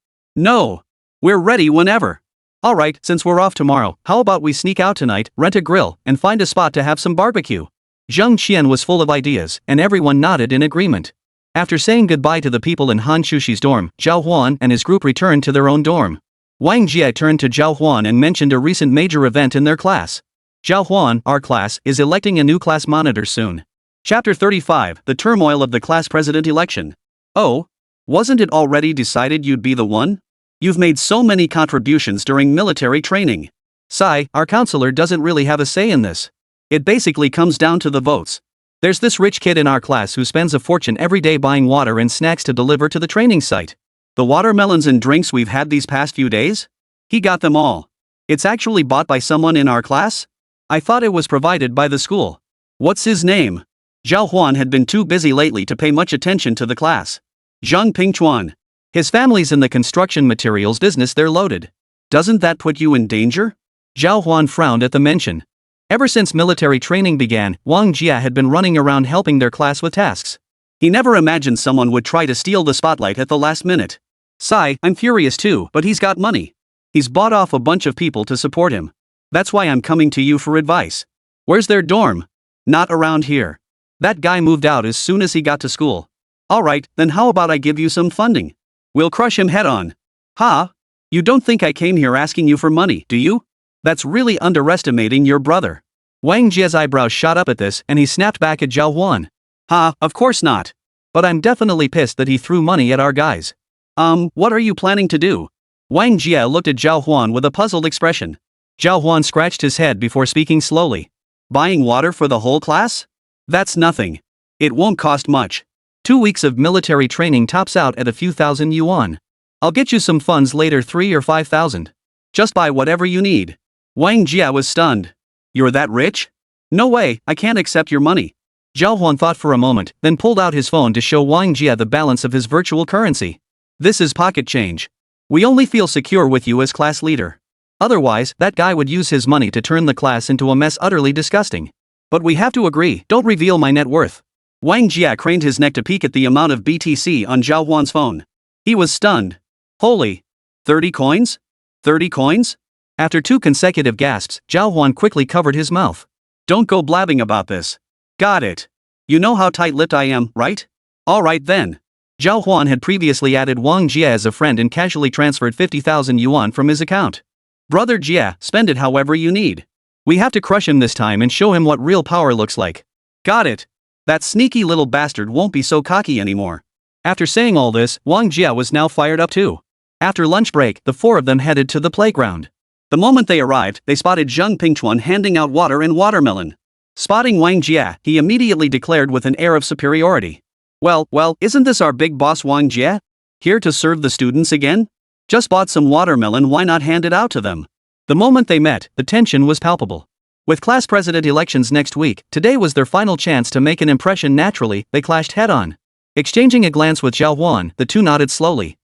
We're ready whenever. Alright, since we're off tomorrow, how about we sneak out tonight, rent a grill, and find a spot to have some barbecue? Zheng Qian was full of ideas, and everyone nodded in agreement. After saying goodbye to the people in Hán Chǔxī's dorm, Zhào Huān and his group returned to their own dorm. Wang Jie turned to Zhào Huān and mentioned a recent major event in their class. Zhào Huān, our class, is electing a new class monitor soon. Chapter 35, The Turmoil of the Class President Election. Oh? Wasn't it already decided you'd be the one? You've made so many contributions during military training. Sai, our counselor doesn't really have a say in this. It basically comes down to the votes. There's this rich kid in our class who spends a fortune every day buying water and snacks to deliver to the training site. The watermelons and drinks we've had these past few days? He got them all. It's actually bought by someone in our class? I thought it was provided by the school. What's his name? Zhào Huān had been too busy lately to pay much attention to the class. Zhang Pingchuan. His family's in the construction materials business, they're loaded. Doesn't that put you in danger? Zhào Huān frowned at the mention. Ever since military training began, Wang Jia had been running around helping their class with tasks. He never imagined someone would try to steal the spotlight at the last minute. Sai, I'm furious too, but he's got money. He's bought off a bunch of people to support him. That's why I'm coming to you for advice. Where's their dorm? Not around here. That guy moved out as soon as he got to school. Alright, then how about I give you some funding? We'll crush him head on. Ha? You don't think I came here asking you for money, do you? That's really underestimating your brother. Wang Jie's eyebrows shot up at this and he snapped back at Zhào Huān. Ha, of course not. But I'm definitely pissed that he threw money at our guys. What are you planning to do? Wang Jie looked at Zhào Huān with a puzzled expression. Zhào Huān scratched his head before speaking slowly. Buying water for the whole class? That's nothing. It won't cost much. 2 weeks of military training tops out at a few thousand yuan. I'll get you some funds later, 3 or 5,000. Just buy whatever you need. Wang Jie was stunned. You're that rich? No way, I can't accept your money. Zhào Huān thought for a moment, then pulled out his phone to show Wang Jie the balance of his virtual currency. This is pocket change. We only feel secure with you as class leader. Otherwise, that guy would use his money to turn the class into a mess utterly disgusting. But we have to agree, don't reveal my net worth. Wang Jie craned his neck to peek at the amount of BTC on Zhào Huān's phone. He was stunned. Holy! 30 coins? 30 coins? After 2 consecutive gasps, Zhào Huān quickly covered his mouth. Don't go blabbing about this. Got it. You know how tight-lipped I am, right? Alright then. Zhào Huān had previously added Wang Jie as a friend and casually transferred 50,000 yuan from his account. Brother Jie, spend it however you need. We have to crush him this time and show him what real power looks like. Got it. That sneaky little bastard won't be so cocky anymore. After saying all this, Wang Jie was now fired up too. After lunch break, the 4 of them headed to the playground. The moment they arrived, they spotted Zhang Pingchuan handing out water and watermelon. Spotting Wang Jie, he immediately declared with an air of superiority. Well, isn't this our big boss Wang Jie? Here to serve the students again? Just bought some watermelon, why not hand it out to them? The moment they met, the tension was palpable. With class president elections next week, today was their final chance to make an impression. Naturally, they clashed head-on. Exchanging a glance with Zhào Huān, the two nodded slowly.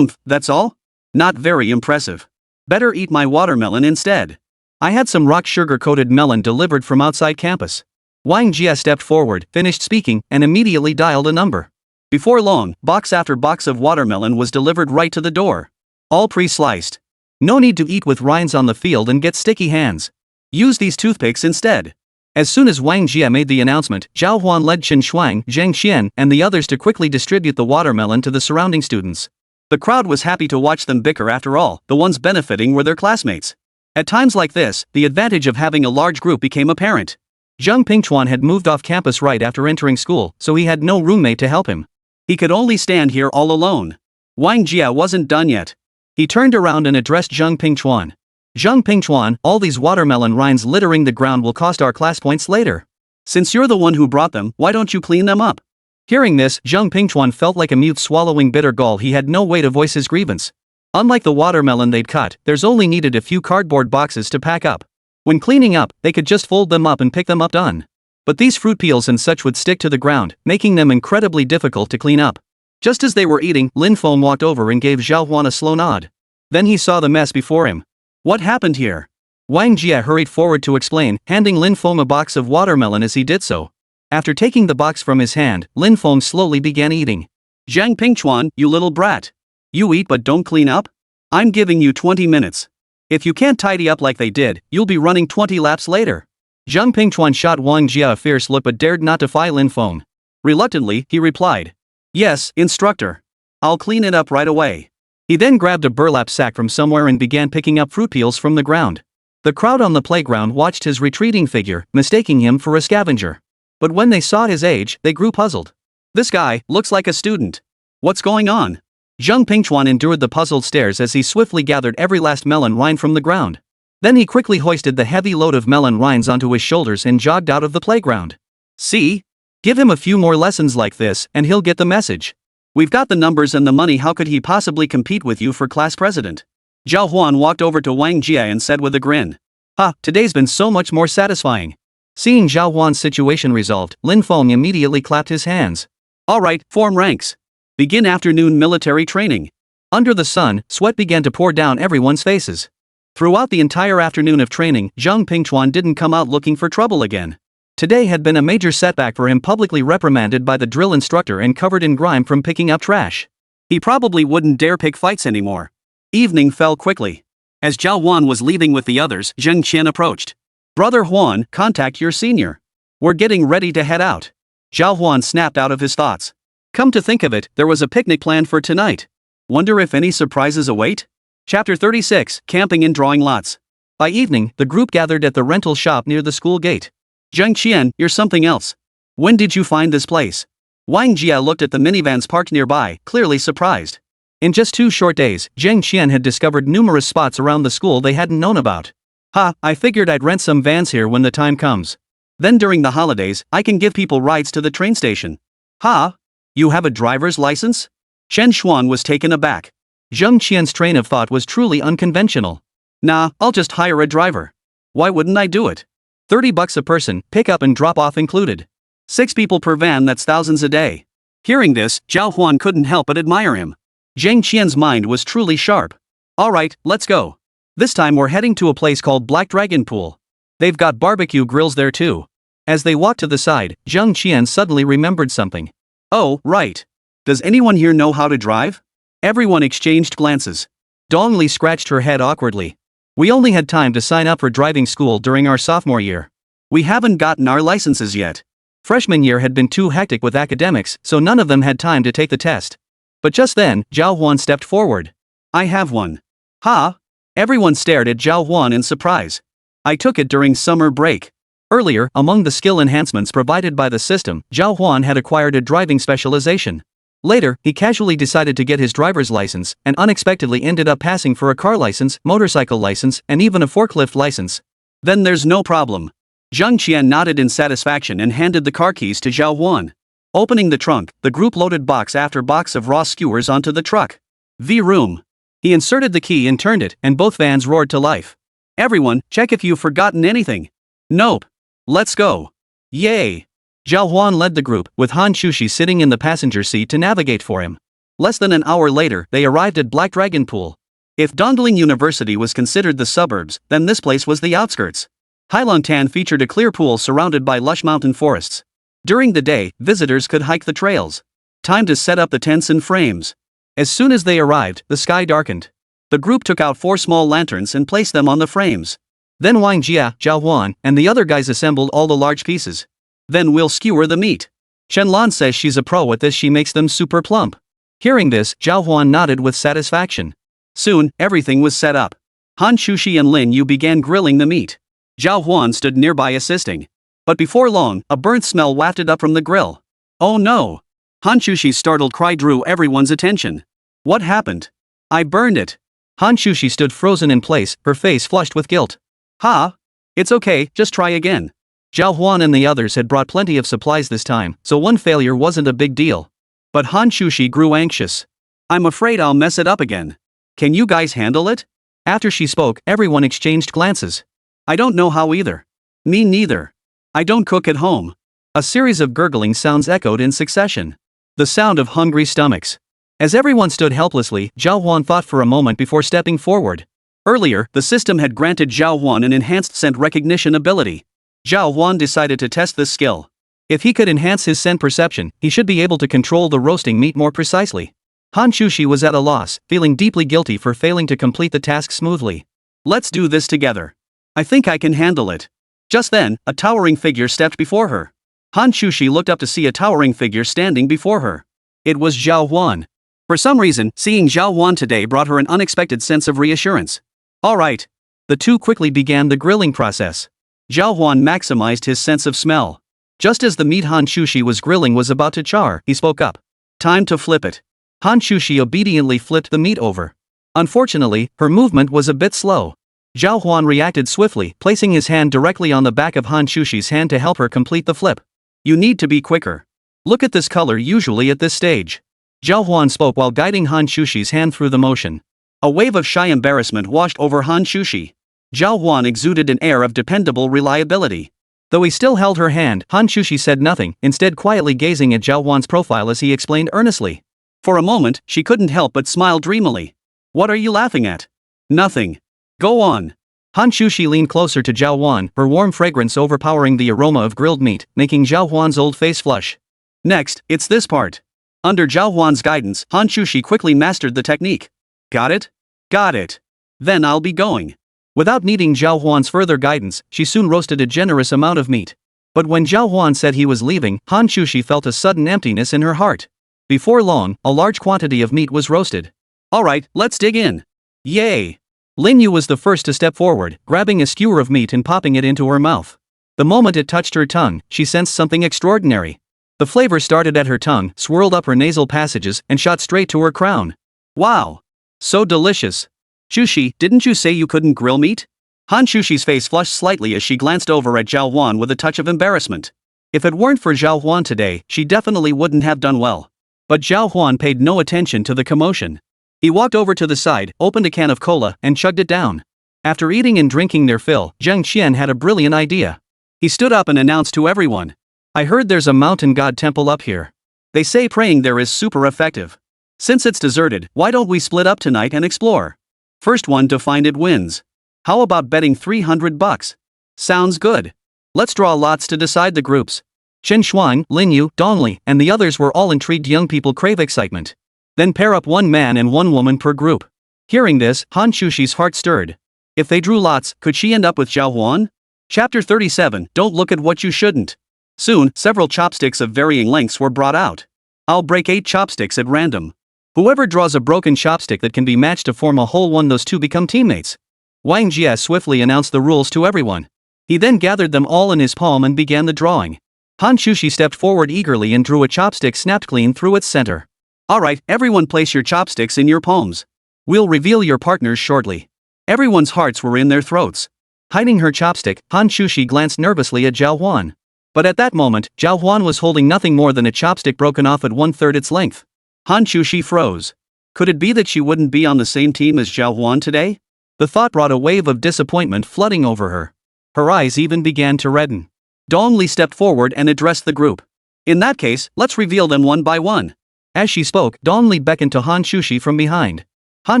That's all? Not very impressive. Better eat my watermelon instead. I had some rock sugar-coated melon delivered from outside campus. Wang Jie stepped forward, finished speaking, and immediately dialed a number. Before long, box after box of watermelon was delivered right to the door. All pre-sliced. No need to eat with rinds on the field and get sticky hands. Use these toothpicks instead. As soon as Wang Jie made the announcement, Zhào Huān led Chen Shuang, Zheng Xian, and the others to quickly distribute the watermelon to the surrounding students. The crowd was happy to watch them bicker. After all, the ones benefiting were their classmates. At times like this, the advantage of having a large group became apparent. Zhang Pingchuan had moved off campus right after entering school, so he had no roommate to help him. He could only stand here all alone. Wang Jia wasn't done yet. He turned around and addressed Zhang Pingchuan. Zhang Pingchuan, all these watermelon rinds littering the ground will cost our class points later. Since you're the one who brought them, why don't you clean them up? Hearing this, Zhang Pingchuan felt like a mute swallowing bitter gall. He had no way to voice his grievance. Unlike the watermelon they'd cut, there's only needed a few cardboard boxes to pack up. When cleaning up, they could just fold them up and pick them up done. But these fruit peels and such would stick to the ground, making them incredibly difficult to clean up. Just as they were eating, Lin Feng walked over and gave Zhào Huān a slow nod. Then he saw the mess before him. What happened here? Wang Jia hurried forward to explain, handing Lin Feng a box of watermelon as he did so. After taking the box from his hand, Lin Feng slowly began eating. Zhang Pingchuan, you little brat. You eat but don't clean up? I'm giving you 20 minutes. If you can't tidy up like they did, you'll be running 20 laps later. Zhang Pingchuan shot Wang Jia a fierce look but dared not defy Lin Feng. Reluctantly, he replied. Yes, instructor. I'll clean it up right away. He then grabbed a burlap sack from somewhere and began picking up fruit peels from the ground. The crowd on the playground watched his retreating figure, mistaking him for a scavenger. But when they saw his age, they grew puzzled. This guy looks like a student. What's going on? Zhang Pingchuan endured the puzzled stares as he swiftly gathered every last melon rind from the ground. Then he quickly hoisted the heavy load of melon rinds onto his shoulders and jogged out of the playground. See? Give him a few more lessons like this and he'll get the message. We've got the numbers and the money. How could he possibly compete with you for class president? Zhào Huān walked over to Wang Jia and said with a grin. Ha, today's been so much more satisfying. Seeing Zhào Huān's situation resolved, Lin Feng immediately clapped his hands. Alright, form ranks. Begin afternoon military training. Under the sun, sweat began to pour down everyone's faces. Throughout the entire afternoon of training, Zhang Pingchuan didn't come out looking for trouble again. Today had been a major setback for him, publicly reprimanded by the drill instructor and covered in grime from picking up trash. He probably wouldn't dare pick fights anymore. Evening fell quickly. As Zhào Huān was leaving with the others, Zheng Qian approached. Brother Huān, contact your senior. We're getting ready to head out. Zhào Huān snapped out of his thoughts. Come to think of it, there was a picnic planned for tonight. Wonder if any surprises await? Chapter 36, Camping and Drawing Lots. By evening, the group gathered at the rental shop near the school gate. Zheng Qian, you're something else. When did you find this place? Wang Jia looked at the minivans parked nearby, clearly surprised. In just 2 short days, Zheng Qian had discovered numerous spots around the school they hadn't known about. Ha, I figured I'd rent some vans here when the time comes. Then during the holidays, I can give people rides to the train station. Ha? You have a driver's license? Chen Xuan was taken aback. Zheng Qian's train of thought was truly unconventional. Nah, I'll just hire a driver. Why wouldn't I do it? $30 a person, pick up and drop off included. 6 people per van, that's thousands a day. Hearing this, Zhào Huān couldn't help but admire him. Zheng Qian's mind was truly sharp. Alright, let's go. This time we're heading to a place called Black Dragon Pool. They've got barbecue grills there too. As they walked to the side, Zheng Qian suddenly remembered something. Oh, right. Does anyone here know how to drive? Everyone exchanged glances. Dong Li scratched her head awkwardly. We only had time to sign up for driving school during our sophomore year. We haven't gotten our licenses yet. Freshman year had been too hectic with academics, so none of them had time to take the test. But just then, Zhào Huān stepped forward. I have one. Ha? Everyone stared at Zhào Huān in surprise. I took it during summer break. Earlier, among the skill enhancements provided by the system, Zhào Huān had acquired a driving specialization. Later, he casually decided to get his driver's license, and unexpectedly ended up passing for a car license, motorcycle license, and even a forklift license. Then there's no problem. Zheng Qian nodded in satisfaction and handed the car keys to Zhào Huān. Opening the trunk, the group loaded box after box of raw skewers onto the truck. V-room. He inserted the key and turned it, and both vans roared to life. Everyone, check if you've forgotten anything. Nope. Let's go. Yay. Zhào Huān led the group, with Hán Chǔxī sitting in the passenger seat to navigate for him. Less than an hour later, they arrived at Black Dragon Pool. If Dongling University was considered the suburbs, then this place was the outskirts. Heilongtan featured a clear pool surrounded by lush mountain forests. During the day, visitors could hike the trails. Time to set up the tents and frames. As soon as they arrived, the sky darkened. The group took out 4 small lanterns and placed them on the frames. Then Wang Jia, Zhào Huān, and the other guys assembled all the large pieces. Then we'll skewer the meat. Chen Lan says she's a pro at this, she makes them super plump. Hearing this, Zhào Huān nodded with satisfaction. Soon, everything was set up. Hán Chǔxī and Lin Yu began grilling the meat. Zhào Huān stood nearby assisting. But before long, a burnt smell wafted up from the grill. Oh no! Hán Chǔxī's startled cry drew everyone's attention. What happened? I burned it. Hán Chǔxī stood frozen in place, her face flushed with guilt. Ha! It's okay, just try again. Zhào Huān and the others had brought plenty of supplies this time, so one failure wasn't a big deal. But Hán Chǔxī grew anxious. I'm afraid I'll mess it up again. Can you guys handle it? After she spoke, everyone exchanged glances. I don't know how either. Me neither. I don't cook at home. A series of gurgling sounds echoed in succession. The sound of hungry stomachs. As everyone stood helplessly, Zhào Huān thought for a moment before stepping forward. Earlier, the system had granted Zhào Huān an enhanced scent recognition ability. Zhào Huān decided to test this skill. If he could enhance his scent perception, he should be able to control the roasting meat more precisely. Hán Chǔxī was at a loss, feeling deeply guilty for failing to complete the task smoothly. Let's do this together. I think I can handle it. Just then, a towering figure stepped before her. Hán Chǔxī looked up to see a towering figure standing before her. It was Zhào Huān. For some reason, seeing Zhào Huān today brought her an unexpected sense of reassurance. Alright. The two quickly began the grilling process. Zhào Huān maximized his sense of smell. Just as the meat Hán Chǔxī was grilling was about to char, he spoke up. Time to flip it. Hán Chǔxī obediently flipped the meat over. Unfortunately, her movement was a bit slow. Zhào Huān reacted swiftly, placing his hand directly on the back of Hán Chǔxī's hand to help her complete the flip. You need to be quicker. Look at this color usually at this stage. Zhào Huān spoke while guiding Hán Chǔxī's hand through the motion. A wave of shy embarrassment washed over Hán Chǔxī. Zhào Huān exuded an air of dependable reliability. Though he still held her hand, Hán Chǔxī said nothing, instead quietly gazing at Zhào Huān's profile as he explained earnestly. For a moment, she couldn't help but smile dreamily. What are you laughing at? Nothing. Go on. Hán Chǔxī leaned closer to Zhào Huān, her warm fragrance overpowering the aroma of grilled meat, making Zhào Huān's old face flush. Next, it's this part. Under Zhào Huān's guidance, Hán Chǔxī quickly mastered the technique. Got it? Got it. Then I'll be going. Without needing Zhào Huān's further guidance, she soon roasted a generous amount of meat. But when Zhào Huān said he was leaving, Hán Chǔxī felt a sudden emptiness in her heart. Before long, a large quantity of meat was roasted. Alright, let's dig in. Yay! Lin Yu was the first to step forward, grabbing a skewer of meat and popping it into her mouth. The moment it touched her tongue, she sensed something extraordinary. The flavor started at her tongue, swirled up her nasal passages, and shot straight to her crown. Wow! So delicious. Chǔxī, didn't you say you couldn't grill meat? Hán Chǔxī's face flushed slightly as she glanced over at Zhào Huān with a touch of embarrassment. If it weren't for Zhào Huān today, she definitely wouldn't have done well. But Zhào Huān paid no attention to the commotion. He walked over to the side, opened a can of cola, and chugged it down. After eating and drinking their fill, Zheng Qian had a brilliant idea. He stood up and announced to everyone. I heard there's a mountain god temple up here. They say praying there is super effective. Since it's deserted, why don't we split up tonight and explore? First one to find it wins. How about betting $300? Sounds good. Let's draw lots to decide the groups. Chen Shuang, Lin Yu, Dongli, and the others were all intrigued. Young people crave excitement. Then pair up one man and one woman per group. Hearing this, Hán Chǔxī's heart stirred. If they drew lots, could she end up with Zhào Huān? Chapter 37, Don't look at what you shouldn't. Soon, several chopsticks of varying lengths were brought out. I'll break 8 chopsticks at random. Whoever draws a broken chopstick that can be matched to form a whole one, those two become teammates. Wang Jie swiftly announced the rules to everyone. He then gathered them all in his palm and began the drawing. Hán Chǔxī stepped forward eagerly and drew a chopstick snapped clean through its center. Alright, everyone place your chopsticks in your palms. We'll reveal your partners shortly. Everyone's hearts were in their throats. Hiding her chopstick, Hán Chǔxī glanced nervously at Zhào Huān. But at that moment, Zhào Huān was holding nothing more than a chopstick broken off at 1/3 its length. Hán Chǔxī froze. Could it be that she wouldn't be on the same team as Zhào Huān today? The thought brought a wave of disappointment flooding over her. Her eyes even began to redden. Dongli stepped forward and addressed the group. In that case, let's reveal them one by one. As she spoke, Dongli beckoned to Hán Chǔxī from behind. Hán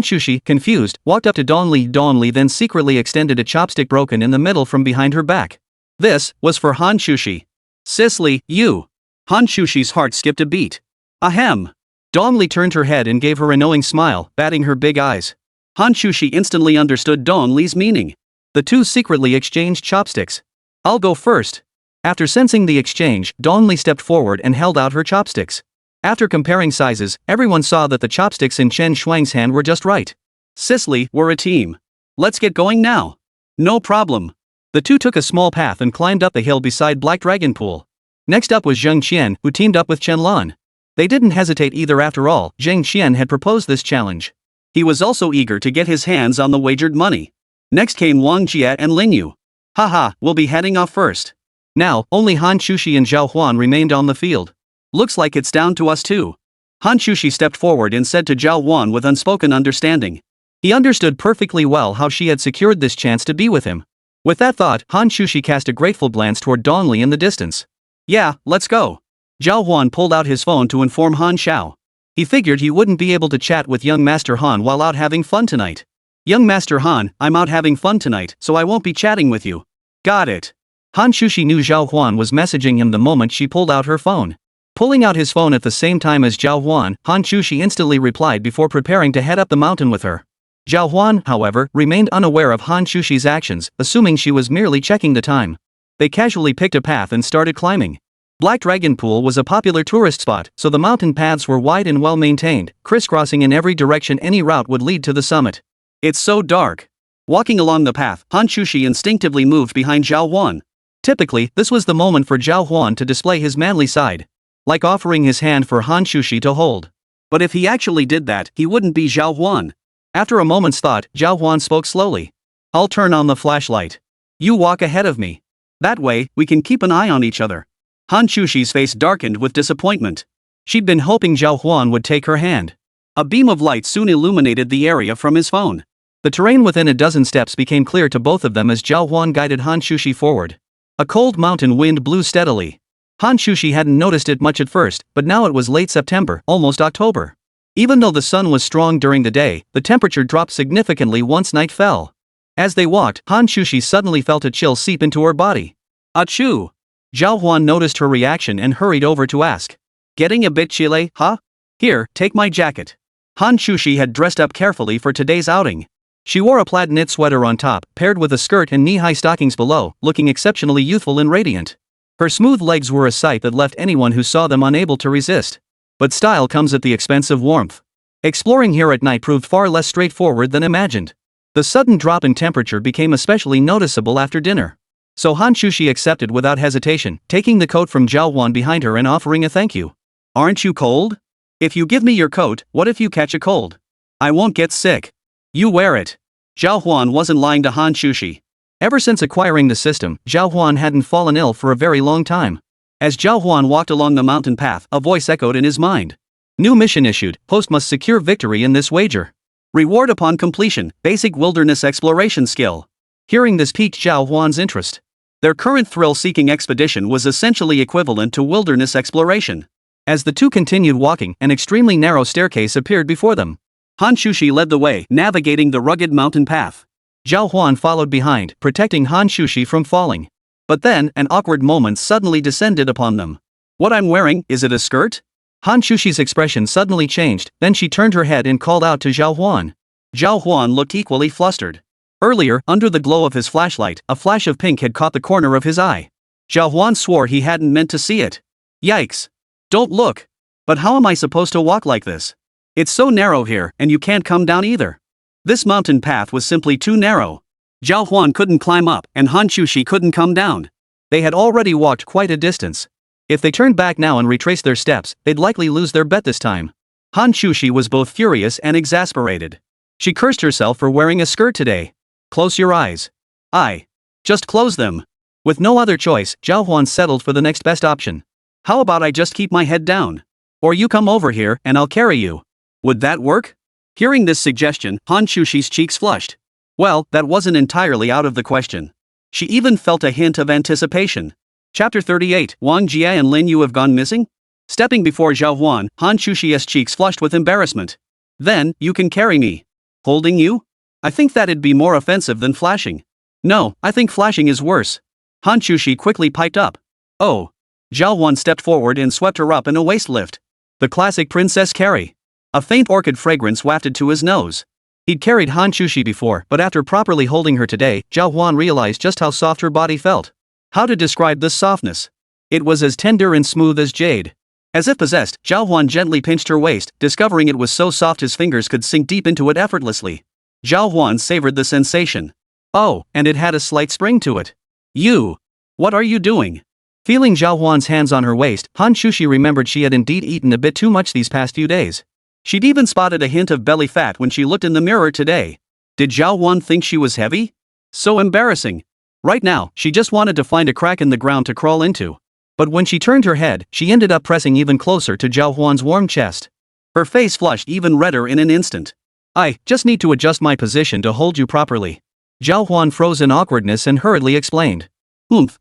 Chǔxī, confused, walked up to Dongli. Dongli then secretly extended a chopstick broken in the middle from behind her back. This was for Hán Chǔxī. Cicely, you. Hán Chǔxī's heart skipped a beat. Ahem. Dongli turned her head and gave her a knowing smile, batting her big eyes. Hán Chǔxī instantly understood Dongli's meaning. The two secretly exchanged chopsticks. I'll go first. After sensing the exchange, Dongli stepped forward and held out her chopsticks. After comparing sizes, everyone saw that the chopsticks in Chen Shuang's hand were just right. Cicely, we're a team. Let's get going now. No problem. The two took a small path and climbed up the hill beside Black Dragon Pool. Next up was Zheng Qian, who teamed up with Chen Lan. They didn't hesitate either. After all, Zheng Qian had proposed this challenge. He was also eager to get his hands on the wagered money. Next came Wang Jie and Lin Yu. Haha, we'll be heading off first. Now, only Hán Chǔxī and Zhào Huān remained on the field. Looks like it's down to us too. Hán Chǔxī stepped forward and said to Zhào Huān with unspoken understanding. He understood perfectly well how she had secured this chance to be with him. With that thought, Hán Chǔxī cast a grateful glance toward Dong Li in the distance. Yeah, let's go. Zhào Huān pulled out his phone to inform Han Shào. He figured he wouldn't be able to chat with young Master Han while out having fun tonight. Young Master Han, I'm out having fun tonight, so I won't be chatting with you. Got it. Hán Chǔxī knew Zhào Huān was messaging him the moment she pulled out her phone. Pulling out his phone at the same time as Zhào Huān, Hán Chǔxī instantly replied before preparing to head up the mountain with her. Zhào Huān, however, remained unaware of Hán Chǔxī's actions, assuming she was merely checking the time. They casually picked a path and started climbing. Black Dragon Pool was a popular tourist spot, so the mountain paths were wide and well maintained, crisscrossing in every direction any route would lead to the summit. It's so dark. Walking along the path, Hán Chǔxī instinctively moved behind Zhào Huān. Typically, this was the moment for Zhào Huān to display his manly side. Like offering his hand for Hán Chǔxī to hold. But if he actually did that, he wouldn't be Zhào Huān. After a moment's thought, Zhào Huān spoke slowly. I'll turn on the flashlight. You walk ahead of me. That way, we can keep an eye on each other. Hán Chǔxī's face darkened with disappointment. She'd been hoping Zhào Huān would take her hand. A beam of light soon illuminated the area from his phone. The terrain within a dozen steps became clear to both of them as Zhào Huān guided Hán Chǔxī forward. A cold mountain wind blew steadily. Hán Chǔxī hadn't noticed it much at first, but now it was late September, almost October. Even though the sun was strong during the day, the temperature dropped significantly once night fell. As they walked, Hán Chǔxī suddenly felt a chill seep into her body. Achoo! Zhào Huān noticed her reaction and hurried over to ask. Getting a bit chilly, huh? Here, take my jacket. Hán Chǔxī had dressed up carefully for today's outing. She wore a plaid knit sweater on top, paired with a skirt and knee-high stockings below, looking exceptionally youthful and radiant. Her smooth legs were a sight that left anyone who saw them unable to resist. But style comes at the expense of warmth. Exploring here at night proved far less straightforward than imagined. The sudden drop in temperature became especially noticeable after dinner. So Hán Chǔxī accepted without hesitation, taking the coat from Zhào Huān behind her and offering a thank you. Aren't you cold? If you give me your coat, what if you catch a cold? I won't get sick. You wear it. Zhào Huān wasn't lying to Hán Chǔxī. Ever since acquiring the system, Zhào Huān hadn't fallen ill for a very long time. As Zhào Huān walked along the mountain path, a voice echoed in his mind. New mission issued, host must secure victory in this wager. Reward upon completion, basic wilderness exploration skill. Hearing this piqued Zhào Huān's interest. Their current thrill-seeking expedition was essentially equivalent to wilderness exploration. As the two continued walking, an extremely narrow staircase appeared before them. Hán Chǔxī led the way, navigating the rugged mountain path. Zhào Huān followed behind, protecting Hán Chǔxī from falling. But then, an awkward moment suddenly descended upon them. What I'm wearing, is it a skirt? Hán Chǔxī's expression suddenly changed, then she turned her head and called out to Zhào Huān. Zhào Huān looked equally flustered. Earlier, under the glow of his flashlight, a flash of pink had caught the corner of his eye. Zhào Huān swore he hadn't meant to see it. Yikes. Don't look. But how am I supposed to walk like this? It's so narrow here, and you can't come down either. This mountain path was simply too narrow. Zhào Huān couldn't climb up, and Hán Chǔxī couldn't come down. They had already walked quite a distance. If they turned back now and retraced their steps, they'd likely lose their bet this time. Hán Chǔxī was both furious and exasperated. She cursed herself for wearing a skirt today. Close your eyes. Just close them. With no other choice, Zhào Huān settled for the next best option. How about I just keep my head down? Or you come over here, and I'll carry you. Would that work? Hearing this suggestion, Hán Chǔxī's cheeks flushed. Well, that wasn't entirely out of the question. She even felt a hint of anticipation. Chapter 38, Wang Jie and Lin Yu have gone missing? Stepping before Zhào Huān, Hán Chǔxī's cheeks flushed with embarrassment. Then, you can carry me. Holding you? I think that'd be more offensive than flashing. No, I think flashing is worse. Hán Chǔxī quickly piped up. Oh. Zhào Huān stepped forward and swept her up in a waist lift. The classic princess carry. A faint orchid fragrance wafted to his nose. He'd carried Hán Chǔxī before, but after properly holding her today, Zhào Huān realized just how soft her body felt. How to describe this softness? It was as tender and smooth as jade. As if possessed, Zhào Huān gently pinched her waist, discovering it was so soft his fingers could sink deep into it effortlessly. Zhào Huān savored the sensation. Oh, and it had a slight spring to it. You! What are you doing? Feeling Zhào Huān's hands on her waist, Hán Chǔxī remembered she had indeed eaten a bit too much these past few days. She'd even spotted a hint of belly fat when she looked in the mirror today. Did Zhào Huān think she was heavy? So embarrassing. Right now, she just wanted to find a crack in the ground to crawl into. But when she turned her head, she ended up pressing even closer to Zhào Huān's warm chest. Her face flushed even redder in an instant. I just need to adjust my position to hold you properly. Zhào Huān froze in awkwardness and hurriedly explained.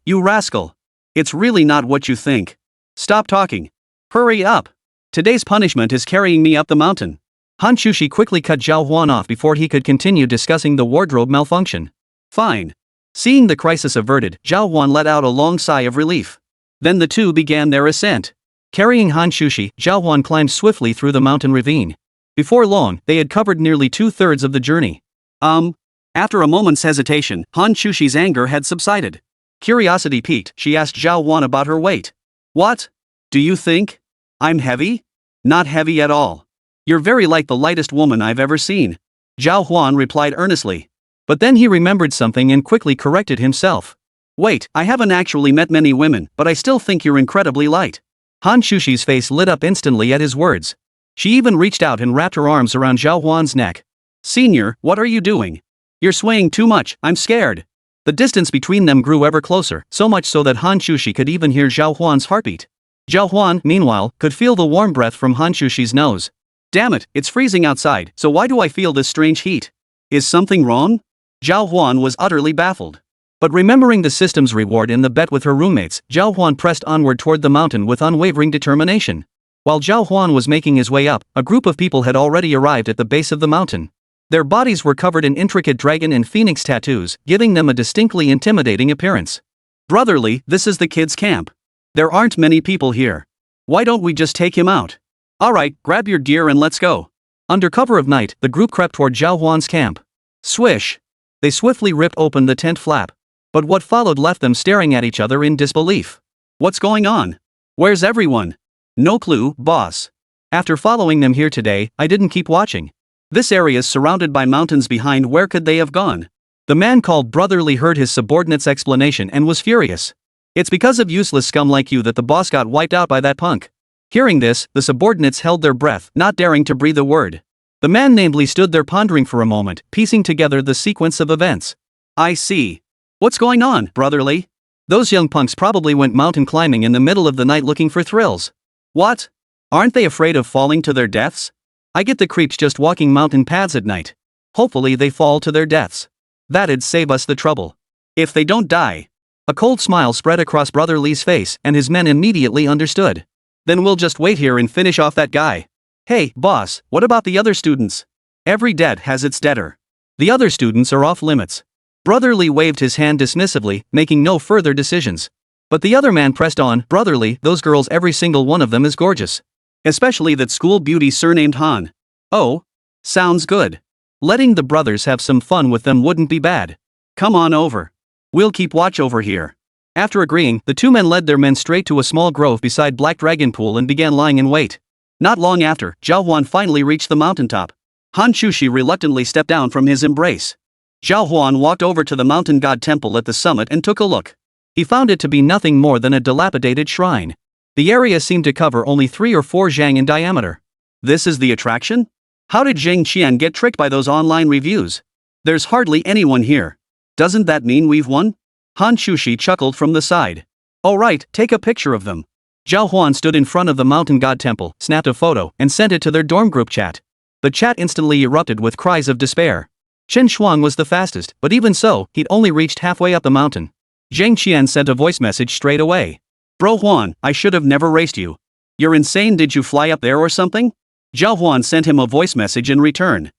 You rascal. It's really not what you think. Stop talking. Hurry up. Today's punishment is carrying me up the mountain. Hán Chǔxī quickly cut Zhào Huān off before he could continue discussing the wardrobe malfunction. Fine. Seeing the crisis averted, Zhào Huān let out a long sigh of relief. Then the two began their ascent. Carrying Hán Chǔxī, Zhào Huān climbed swiftly through the mountain ravine. Before long, they had covered nearly 2/3 of the journey. After a moment's hesitation, Hán Chǔxī's anger had subsided. Curiosity piqued, she asked Zhào Huān about her weight. What? Do you think I'm heavy? Not heavy at all. You're very like the lightest woman I've ever seen. Zhào Huān replied earnestly. But then he remembered something and quickly corrected himself. Wait, I haven't actually met many women, but I still think you're incredibly light. Hán Chǔxī's face lit up instantly at his words. She even reached out and wrapped her arms around Zhào Huān's neck. Senior, what are you doing? You're swaying too much, I'm scared. The distance between them grew ever closer, so much so that Hán Chǔxī could even hear Zhào Huān's heartbeat. Zhào Huān, meanwhile, could feel the warm breath from Hán Chǔxī's nose. Damn it, it's freezing outside, so why do I feel this strange heat? Is something wrong? Zhào Huān was utterly baffled. But remembering the system's reward in the bet with her roommates, Zhào Huān pressed onward toward the mountain with unwavering determination. While Zhào Huān was making his way up, a group of people had already arrived at the base of the mountain. Their bodies were covered in intricate dragon and phoenix tattoos, giving them a distinctly intimidating appearance. Brotherly, this is the kids' camp. There aren't many people here. Why don't we just take him out? Alright, grab your gear and let's go. Under cover of night, the group crept toward Zhào Huān's camp. Swish! They swiftly ripped open the tent flap. But what followed left them staring at each other in disbelief. What's going on? Where's everyone? No clue, boss. After following them here today, I didn't keep watching. This area's surrounded by mountains behind. Where could they have gone? The man called Brotherly heard his subordinate's explanation and was furious. It's because of useless scum like you that the boss got wiped out by that punk. Hearing this, the subordinates held their breath, not daring to breathe a word. The man namely stood there pondering for a moment, piecing together the sequence of events. I see. What's going on, Brotherly? Those young punks probably went mountain climbing in the middle of the night looking for thrills. What? Aren't they afraid of falling to their deaths? I get the creeps just walking mountain paths at night. Hopefully they fall to their deaths. That'd save us the trouble. If they don't die. A cold smile spread across Brotherly's face, and his men immediately understood. Then we'll just wait here and finish off that guy. Hey, boss, what about the other students? Every debt has its debtor. The other students are off limits. Brotherly waved his hand dismissively, making no further decisions. But the other man pressed on. Brotherly, those girls, every single one of them is gorgeous. Especially that school beauty surnamed Han. Oh? Sounds good. Letting the brothers have some fun with them wouldn't be bad. Come on over. We'll keep watch over here. After agreeing, the two men led their men straight to a small grove beside Black Dragon Pool and began lying in wait. Not long after, Zhào Huān finally reached the mountaintop. Hán Chǔxī reluctantly stepped down from his embrace. Zhào Huān walked over to the mountain god temple at the summit and took a look. He found it to be nothing more than a dilapidated shrine. The area seemed to cover only 3 or 4 zhang in diameter. This is the attraction? How did Zhang Qian get tricked by those online reviews? There's hardly anyone here. Doesn't that mean we've won? Hán Chǔxī chuckled from the side. Oh right, take a picture of them. Zhào Huān stood in front of the mountain god temple, snapped a photo, and sent it to their dorm group chat. The chat instantly erupted with cries of despair. Chen Shuang was the fastest, but even so, he'd only reached halfway up the mountain. Zhang Qian sent a voice message straight away. Bro Huan, I should have never raced you. You're insane, did you fly up there or something? Zhào Huān sent him a voice message in return.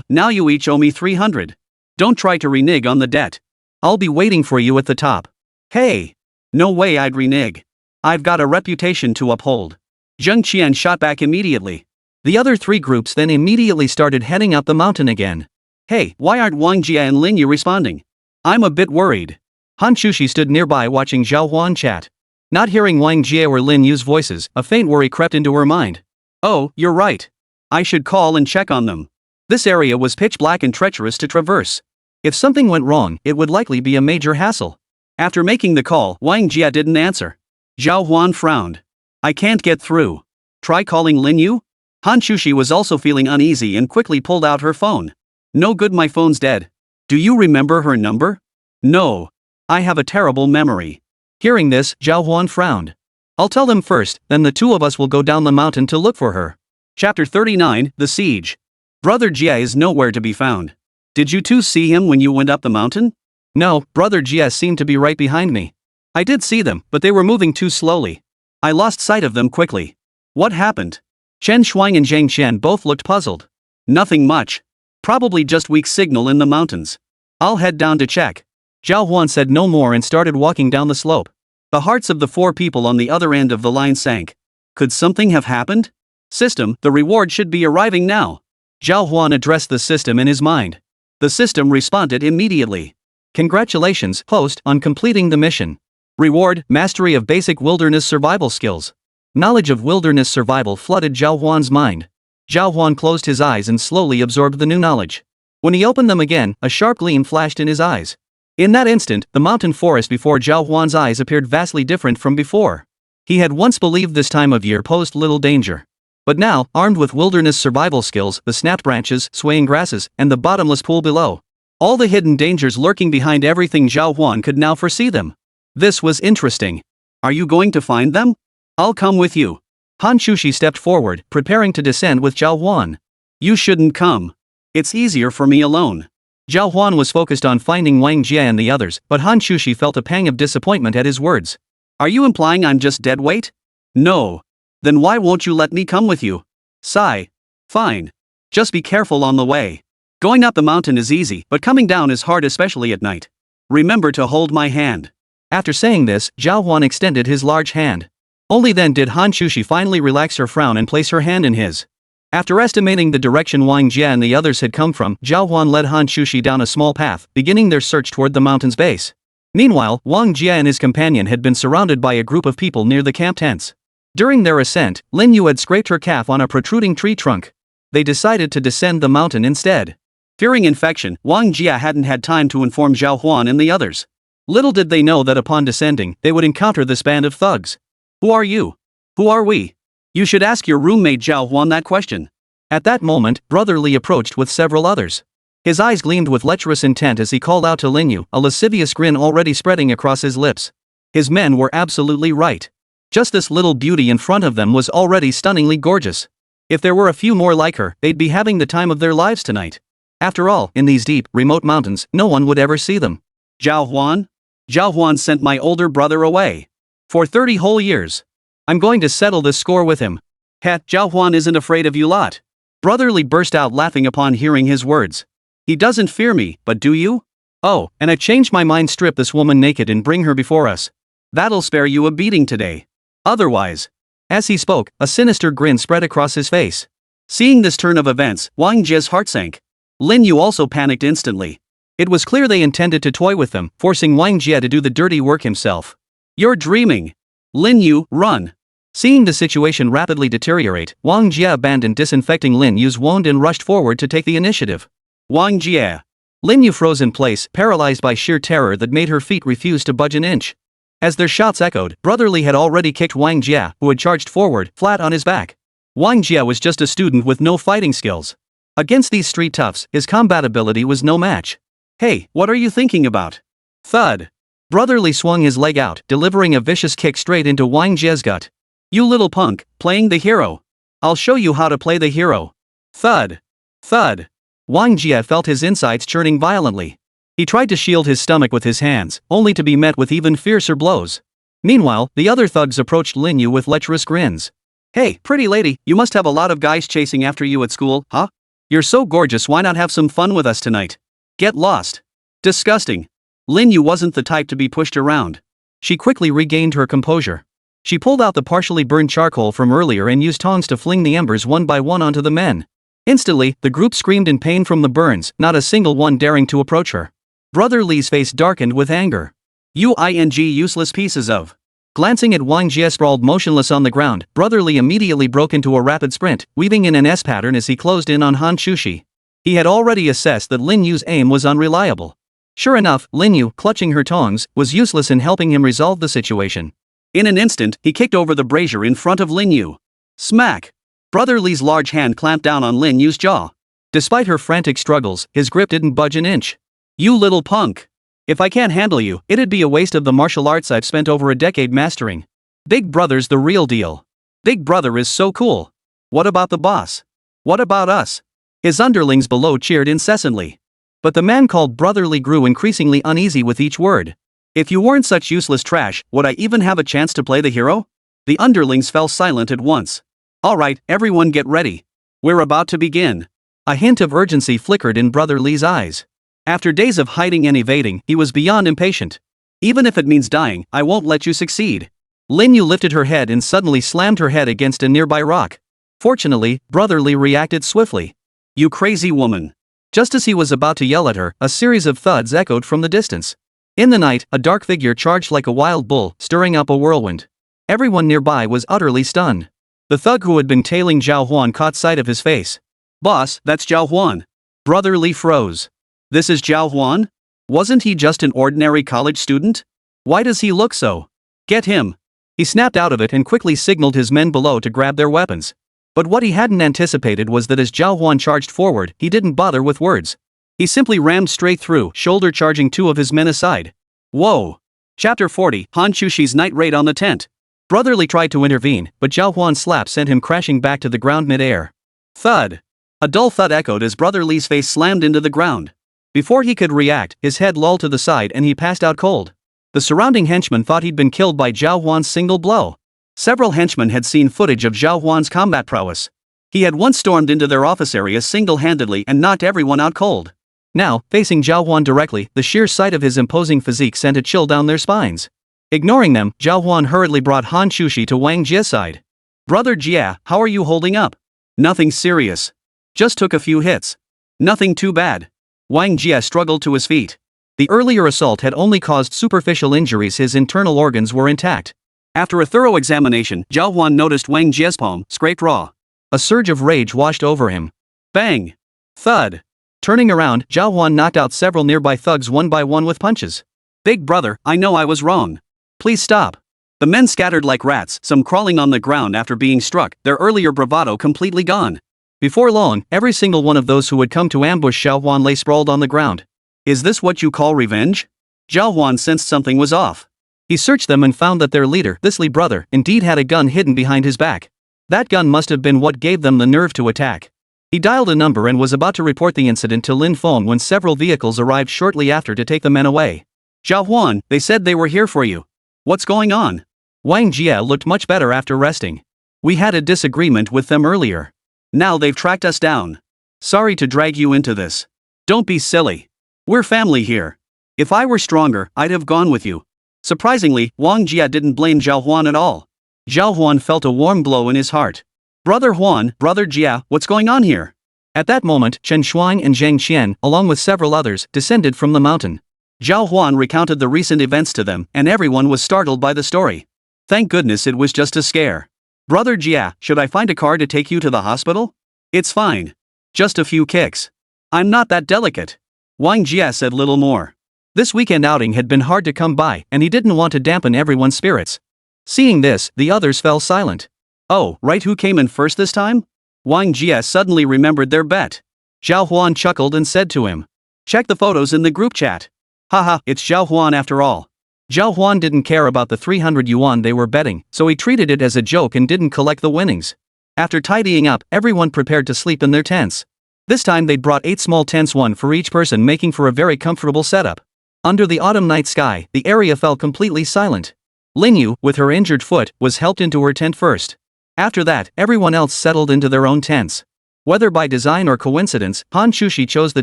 Now you each owe me 300. Don't try to renege on the debt. I'll be waiting for you at the top. Hey! No way I'd renege. I've got a reputation to uphold. Zhang Qian shot back immediately. The other 3 groups then immediately started heading up the mountain again. Hey, why aren't Wang Jia and Lin Yu responding? I'm a bit worried. Hán Chǔxī stood nearby watching Zhào Huān chat. Not hearing Wang Jie or Lin Yu's voices, a faint worry crept into her mind. Oh, you're right. I should call and check on them. This area was pitch black and treacherous to traverse. If something went wrong, it would likely be a major hassle. After making the call, Wang Jie didn't answer. Zhào Huān frowned. I can't get through. Try calling Lin Yu? Hán Chǔxī was also feeling uneasy and quickly pulled out her phone. No good, my phone's dead. Do you remember her number? No. I have a terrible memory. Hearing this, Zhào Huān frowned. I'll tell them first, then the two of us will go down the mountain to look for her. Chapter 39, The Siege. Brother Jie is nowhere to be found. Did you two see him when you went up the mountain? No, Brother Jie seemed to be right behind me. I did see them, but they were moving too slowly. I lost sight of them quickly. What happened? Chen Shuang and Zhang Qian both looked puzzled. Nothing much. Probably just weak signal in the mountains. I'll head down to check. Zhào Huān said no more and started walking down the slope. The hearts of the four people on the other end of the line sank. Could something have happened? System, the reward should be arriving now. Zhào Huān addressed the system in his mind. The system responded immediately. Congratulations, host, on completing the mission. Reward, mastery of basic wilderness survival skills. Knowledge of wilderness survival flooded Zhào Huān's mind. Zhào Huān closed his eyes and slowly absorbed the new knowledge. When he opened them again, a sharp gleam flashed in his eyes. In that instant, the mountain forest before Zhào Huān's eyes appeared vastly different from before. He had once believed this time of year posed little danger. But now, armed with wilderness survival skills, the snapped branches, swaying grasses, and the bottomless pool below, all the hidden dangers lurking behind everything, Zhào Huān could now foresee them. This was interesting. Are you going to find them? I'll come with you. Hán Chǔxī stepped forward, preparing to descend with Zhào Huān. You shouldn't come. It's easier for me alone. Zhào Huān was focused on finding Wang Jie and the others, but Hán Chǔxī felt a pang of disappointment at his words. Are you implying I'm just dead weight? No. Then why won't you let me come with you? Sigh. Fine. Just be careful on the way. Going up the mountain is easy, but coming down is hard, especially at night. Remember to hold my hand. After saying this, Zhào Huān extended his large hand. Only then did Hán Chǔxī finally relax her frown and place her hand in his. After estimating the direction Wang Jie and the others had come from, Zhào Huān led Hán Chǔxī down a small path, beginning their search toward the mountain's base. Meanwhile, Wang Jie and his companion had been surrounded by a group of people near the camp tents. During their ascent, Lin Yu had scraped her calf on a protruding tree trunk. They decided to descend the mountain instead. Fearing infection, Wang Jie hadn't had time to inform Zhào Huān and the others. Little did they know that upon descending, they would encounter this band of thugs. Who are you? Who are we? You should ask your roommate Zhào Huān that question. At that moment, Brother Li approached with several others. His eyes gleamed with lecherous intent as he called out to Lin Yu, a lascivious grin already spreading across his lips. His men were absolutely right. Just this little beauty in front of them was already stunningly gorgeous. If there were a few more like her, they'd be having the time of their lives tonight. After all, in these deep, remote mountains, no one would ever see them. Zhào Huān? Zhào Huān sent my older brother away. For 30 whole years. I'm going to settle this score with him. Zhào Huān isn't afraid of you lot. Brother Li burst out laughing upon hearing his words. He doesn't fear me, but do you? Oh, and I've changed my mind. Strip this woman naked and bring her before us. That'll spare you a beating today. Otherwise. As he spoke, a sinister grin spread across his face. Seeing this turn of events, Wang Jie's heart sank. Lin Yu also panicked instantly. It was clear they intended to toy with them, forcing Wang Jie to do the dirty work himself. You're dreaming. Lin Yu, run. Seeing the situation rapidly deteriorate, Wang Jie abandoned disinfecting Lin Yu's wound and rushed forward to take the initiative. Wang Jie. Lin Yu froze in place, paralyzed by sheer terror that made her feet refuse to budge an inch. As their shots echoed, Brother Li had already kicked Wang Jie, who had charged forward, flat on his back. Wang Jie was just a student with no fighting skills. Against these street toughs, his combat ability was no match. Hey, what are you thinking about? Thud. Brother Li swung his leg out, delivering a vicious kick straight into Wang Jie's gut. You little punk, playing the hero. I'll show you how to play the hero. Thud. Thud. Wang Jie felt his insides churning violently. He tried to shield his stomach with his hands, only to be met with even fiercer blows. Meanwhile, the other thugs approached Lin Yu with lecherous grins. Hey, pretty lady, you must have a lot of guys chasing after you at school, huh? You're so gorgeous, why not have some fun with us tonight? Get lost. Disgusting. Lin Yu wasn't the type to be pushed around. She quickly regained her composure. She pulled out the partially burned charcoal from earlier and used tongs to fling the embers one by one onto the men. Instantly, the group screamed in pain from the burns, not a single one daring to approach her. Brother Li's face darkened with anger. Useless pieces of. Glancing at Wang Jie sprawled motionless on the ground, Brother Li immediately broke into a rapid sprint, weaving in an S pattern as he closed in on Hán Chǔxī. He had already assessed that Lin Yu's aim was unreliable. Sure enough, Lin Yu, clutching her tongs, was useless in helping him resolve the situation. In an instant, he kicked over the brazier in front of Lin Yu. Smack! Brother Li's large hand clamped down on Lin Yu's jaw. Despite her frantic struggles, his grip didn't budge an inch. You little punk! If I can't handle you, it'd be a waste of the martial arts I've spent over a decade mastering. Big Brother's the real deal. Big Brother is so cool. What about the boss? What about us? His underlings below cheered incessantly. But the man called Brother Li grew increasingly uneasy with each word. If you weren't such useless trash, would I even have a chance to play the hero? The underlings fell silent at once. Alright, everyone get ready. We're about to begin. A hint of urgency flickered in Brother Li's eyes. After days of hiding and evading, he was beyond impatient. Even if it means dying, I won't let you succeed. Lin Yu lifted her head and suddenly slammed her head against a nearby rock. Fortunately, Brother Li reacted swiftly. You crazy woman. Just as he was about to yell at her, a series of thuds echoed from the distance. In the night, a dark figure charged like a wild bull, stirring up a whirlwind. Everyone nearby was utterly stunned. The thug who had been tailing Zhào Huān caught sight of his face. Boss, that's Zhào Huān. Brother Li froze. This is Zhào Huān? Wasn't he just an ordinary college student? Why does he look so? Get him. He snapped out of it and quickly signaled his men below to grab their weapons. But what he hadn't anticipated was that as Zhào Huān charged forward, he didn't bother with words. He simply rammed straight through, shoulder charging two of his men aside. Whoa! Chapter 40, Hán Chǔxī's night raid on the tent. Brother Li tried to intervene, but Zhào Huān's slap sent him crashing back to the ground mid-air. Thud! A dull thud echoed as Brother Li's face slammed into the ground. Before he could react, his head lolled to the side and he passed out cold. The surrounding henchmen thought he'd been killed by Zhào Huān's single blow. Several henchmen had seen footage of Zhào Huān's combat prowess. He had once stormed into their office area single-handedly and knocked everyone out cold. Now, facing Zhào Huān directly, the sheer sight of his imposing physique sent a chill down their spines. Ignoring them, Zhào Huān hurriedly brought Hán Chǔxī to Wang Jie's side. Brother Jie, how are you holding up? Nothing serious. Just took a few hits. Nothing too bad. Wang Jie struggled to his feet. The earlier assault had only caused superficial injuries, his internal organs were intact. After a thorough examination, Zhào Huān noticed Wang Jie's palm, scraped raw. A surge of rage washed over him. Bang! Thud! Turning around, Zhào Huān knocked out several nearby thugs one by one with punches. Big brother, I know I was wrong. Please stop. The men scattered like rats, some crawling on the ground after being struck, their earlier bravado completely gone. Before long, every single one of those who had come to ambush Zhào Huān lay sprawled on the ground. Is this what you call revenge? Zhào Huān sensed something was off. He searched them and found that their leader, this Li brother, indeed had a gun hidden behind his back. That gun must have been what gave them the nerve to attack. He dialed a number and was about to report the incident to Lin Feng when several vehicles arrived shortly after to take the men away. Zhào Huān, they said they were here for you. What's going on? Wang Jie looked much better after resting. We had a disagreement with them earlier. Now they've tracked us down. Sorry to drag you into this. Don't be silly. We're family here. If I were stronger, I'd have gone with you. Surprisingly, Wang Jie didn't blame Zhào Huān at all. Zhào Huān felt a warm glow in his heart. Brother Huān, Brother Jie, what's going on here? At that moment, Chen Shuang and Zhang Qian, along with several others, descended from the mountain. Zhào Huān recounted the recent events to them, and everyone was startled by the story. Thank goodness it was just a scare. Brother Jie, should I find a car to take you to the hospital? It's fine. Just a few kicks. I'm not that delicate. Wang Jie said little more. This weekend outing had been hard to come by, and he didn't want to dampen everyone's spirits. Seeing this, the others fell silent. Oh, right, who came in first this time? Wang Jie suddenly remembered their bet. Zhào Huān chuckled and said to him. Check the photos in the group chat. Haha, it's Zhào Huān after all. Zhào Huān didn't care about the 300 yuan they were betting, so he treated it as a joke and didn't collect the winnings. After tidying up, everyone prepared to sleep in their tents. This time they'd brought 8 small tents, one for each person, making for a very comfortable setup. Under the autumn night sky, the area fell completely silent. Lin Yu, with her injured foot, was helped into her tent first. After that, everyone else settled into their own tents. Whether by design or coincidence, Hán Chǔxī chose the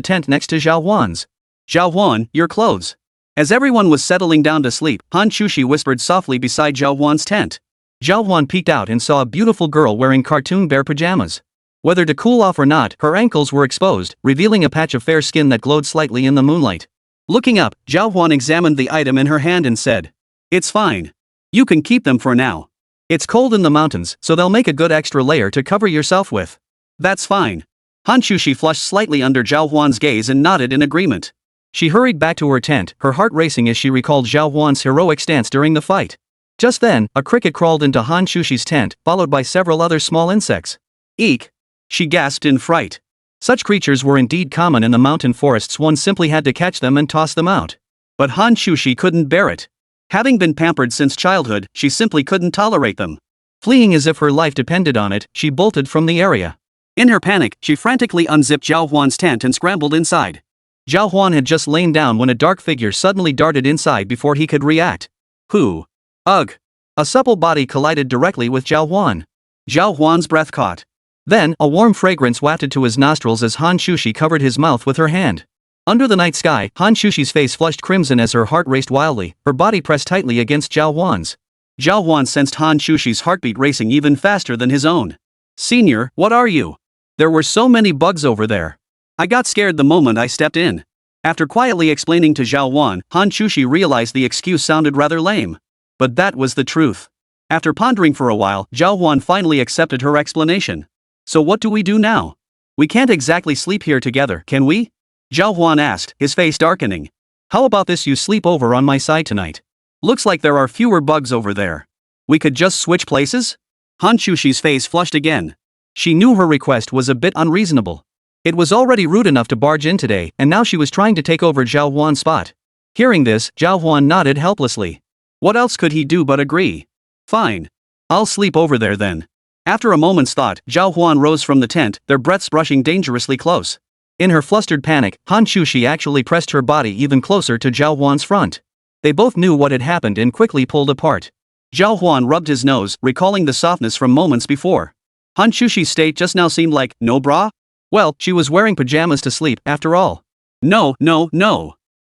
tent next to Zhào Huān's. Zhào Huān, your clothes. As everyone was settling down to sleep, Hán Chǔxī whispered softly beside Zhào Huān's tent. Zhào Huān peeked out and saw a beautiful girl wearing cartoon bear pajamas. Whether to cool off or not, her ankles were exposed, revealing a patch of fair skin that glowed slightly in the moonlight. Looking up, Zhào Huān examined the item in her hand and said, It's fine. You can keep them for now. It's cold in the mountains, so they'll make a good extra layer to cover yourself with. That's fine. Hán Chǔxī flushed slightly under Zhào Huān's gaze and nodded in agreement. She hurried back to her tent, her heart racing as she recalled Zhào Huān's heroic stance during the fight. Just then, a cricket crawled into Hán Chǔxī's tent, followed by several other small insects. Eek! She gasped in fright. Such creatures were indeed common in the mountain forests, one simply had to catch them and toss them out. But Hán Chǔxī couldn't bear it. Having been pampered since childhood, she simply couldn't tolerate them. Fleeing as if her life depended on it, she bolted from the area. In her panic, she frantically unzipped Zhào Huān's tent and scrambled inside. Zhào Huān had just lain down when a dark figure suddenly darted inside before he could react. Who? Ugh! A supple body collided directly with Zhào Huān. Zhào Huān's breath caught. Then, a warm fragrance wafted to his nostrils as Hán Chǔxī covered his mouth with her hand. Under the night sky, Hán Chǔxī's face flushed crimson as her heart raced wildly, her body pressed tightly against Zhào Huān's. Zhào Huān sensed Hán Chǔxī's heartbeat racing even faster than his own. Senior, what are you? There were so many bugs over there. I got scared the moment I stepped in. After quietly explaining to Zhào Huān, Hán Chǔxī realized the excuse sounded rather lame. But that was the truth. After pondering for a while, Zhào Huān finally accepted her explanation. So what do we do now? We can't exactly sleep here together, can we? Zhào Huān asked, his face darkening. How about this, you sleep over on my side tonight? Looks like there are fewer bugs over there. We could just switch places? Hán Chǔxī's face flushed again. She knew her request was a bit unreasonable. It was already rude enough to barge in today, and now she was trying to take over Zhào Huān's spot. Hearing this, Zhào Huān nodded helplessly. What else could he do but agree? Fine. I'll sleep over there then. After a moment's thought, Zhào Huān rose from the tent, their breaths brushing dangerously close. In her flustered panic, Hán Chǔxī actually pressed her body even closer to Zhào Huān's front. They both knew what had happened and quickly pulled apart. Zhào Huān rubbed his nose, recalling the softness from moments before. Hán Chǔxī's state just now seemed like, no bra? Well, she was wearing pajamas to sleep, after all. No.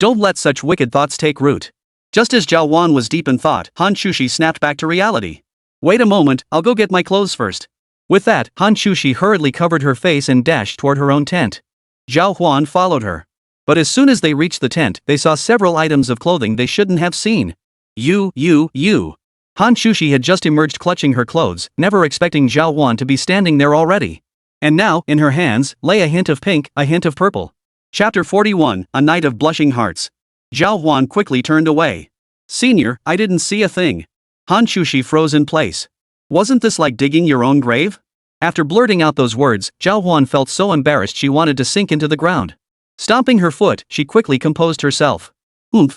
Don't let such wicked thoughts take root. Just as Zhào Huān was deep in thought, Hán Chǔxī snapped back to reality. Wait a moment, I'll go get my clothes first. With that, Hán Chǔxī hurriedly covered her face and dashed toward her own tent. Zhào Huān followed her. But as soon as they reached the tent, they saw several items of clothing they shouldn't have seen. You. Hán Chǔxī had just emerged clutching her clothes, never expecting Zhào Huān to be standing there already. And now, in her hands, lay a hint of pink, a hint of purple. Chapter 41, A Night of Blushing Hearts. Zhào Huān quickly turned away. Senior, I didn't see a thing. Hán Chǔxī froze in place. Wasn't this like digging your own grave? After blurting out those words, Zhào Huān felt so embarrassed she wanted to sink into the ground. Stomping her foot, she quickly composed herself.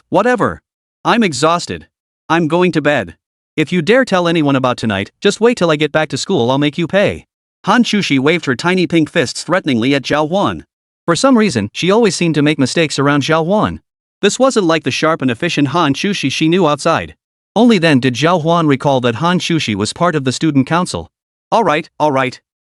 Whatever. I'm exhausted. I'm going to bed. If you dare tell anyone about tonight, just wait till I get back to school, I'll make you pay. Hán Chǔxī waved her tiny pink fists threateningly at Zhào Huān. For some reason, she always seemed to make mistakes around Zhào Huān. This wasn't like the sharp and efficient Hán Chǔxī she knew outside. Only then did Zhào Huān recall that Hán Chǔxī was part of the student council. Alright.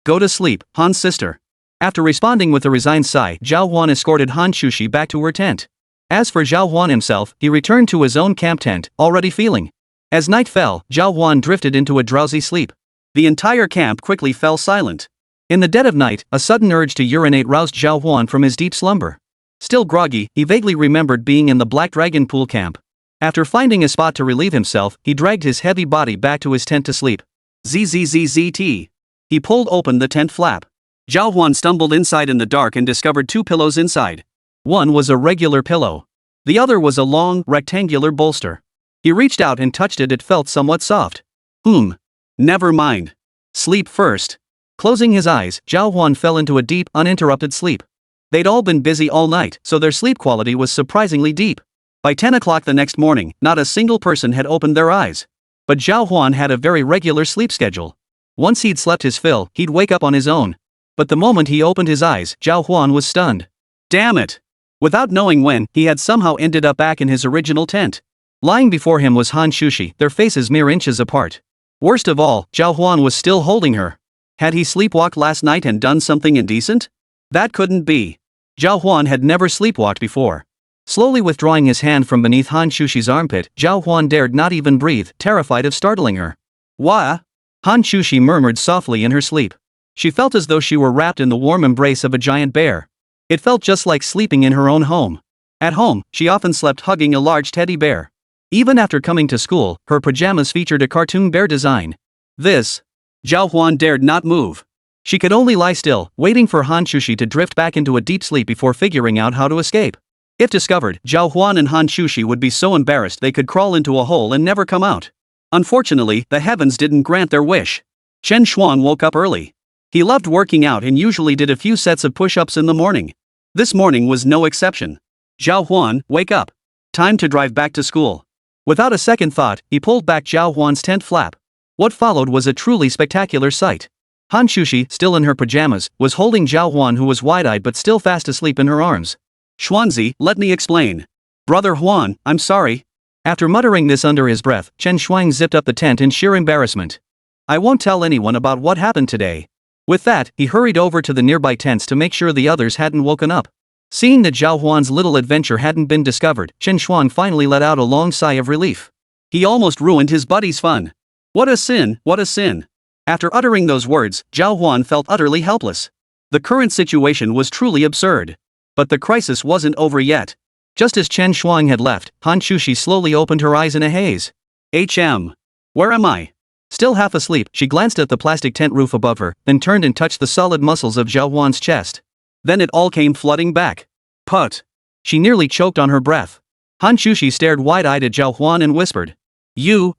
Go to sleep, Hán's sister. After responding with a resigned sigh, Zhào Huān escorted Hán Chǔxī back to her tent. As for Zhào Huān himself, he returned to his own camp tent, already feeling. As night fell, Zhào Huān drifted into a drowsy sleep. The entire camp quickly fell silent. In the dead of night, a sudden urge to urinate roused Zhào Huān from his deep slumber. Still groggy, he vaguely remembered being in the Black Dragon pool camp. After finding a spot to relieve himself, he dragged his heavy body back to his tent to sleep. Zzzt. He pulled open the tent flap. Zhào Huān stumbled inside in the dark and discovered two pillows inside. One was a regular pillow. The other was a long, rectangular bolster. He reached out and touched it, felt somewhat soft. Never mind. Sleep first. Closing his eyes, Zhào Huān fell into a deep, uninterrupted sleep. They'd all been busy all night, so their sleep quality was surprisingly deep. By 10 o'clock the next morning, not a single person had opened their eyes. But Zhào Huān had a very regular sleep schedule. Once he'd slept his fill, he'd wake up on his own. But the moment he opened his eyes, Zhào Huān was stunned. Damn it! Without knowing when, he had somehow ended up back in his original tent. Lying before him was Hán Chǔxī, their faces mere inches apart. Worst of all, Zhào Huān was still holding her. Had he sleepwalked last night and done something indecent? That couldn't be. Zhào Huān had never sleepwalked before. Slowly withdrawing his hand from beneath Hán Chǔxī's armpit, Zhào Huān dared not even breathe, terrified of startling her. Wah! Hán Chǔxī murmured softly in her sleep. She felt as though she were wrapped in the warm embrace of a giant bear. It felt just like sleeping in her own home. At home, she often slept hugging a large teddy bear. Even after coming to school, her pajamas featured a cartoon bear design. Zhào Huān dared not move. She could only lie still, waiting for Hán Chǔxī to drift back into a deep sleep before figuring out how to escape. If discovered, Zhào Huān and Hán Chǔxī would be so embarrassed they could crawl into a hole and never come out. Unfortunately, the heavens didn't grant their wish. Chen Xuan woke up early. He loved working out and usually did a few sets of push-ups in the morning. This morning was no exception. Zhào Huān, wake up. Time to drive back to school. Without a second thought, he pulled back Zhào Huān's tent flap. What followed was a truly spectacular sight. Hán Chǔxī, still in her pajamas, was holding Zhào Huān, who was wide-eyed but still fast asleep, in her arms. Xuanzi, let me explain. Brother Huān, I'm sorry. After muttering this under his breath, Chen Shuang zipped up the tent in sheer embarrassment. I won't tell anyone about what happened today. With that, he hurried over to the nearby tents to make sure the others hadn't woken up. Seeing that Zhào Huān's little adventure hadn't been discovered, Chen Shuang finally let out a long sigh of relief. He almost ruined his buddy's fun. What a sin, what a sin. After uttering those words, Zhào Huān felt utterly helpless. The current situation was truly absurd. But the crisis wasn't over yet. Just as Chen Shuang had left, Hán Chǔxī slowly opened her eyes in a haze. Where am I? Still half asleep, she glanced at the plastic tent roof above her, then turned and touched the solid muscles of Zhào Huān's chest. Then it all came flooding back. Put. She nearly choked on her breath. Hán Chǔxī stared wide-eyed at Zhào Huān and whispered. You.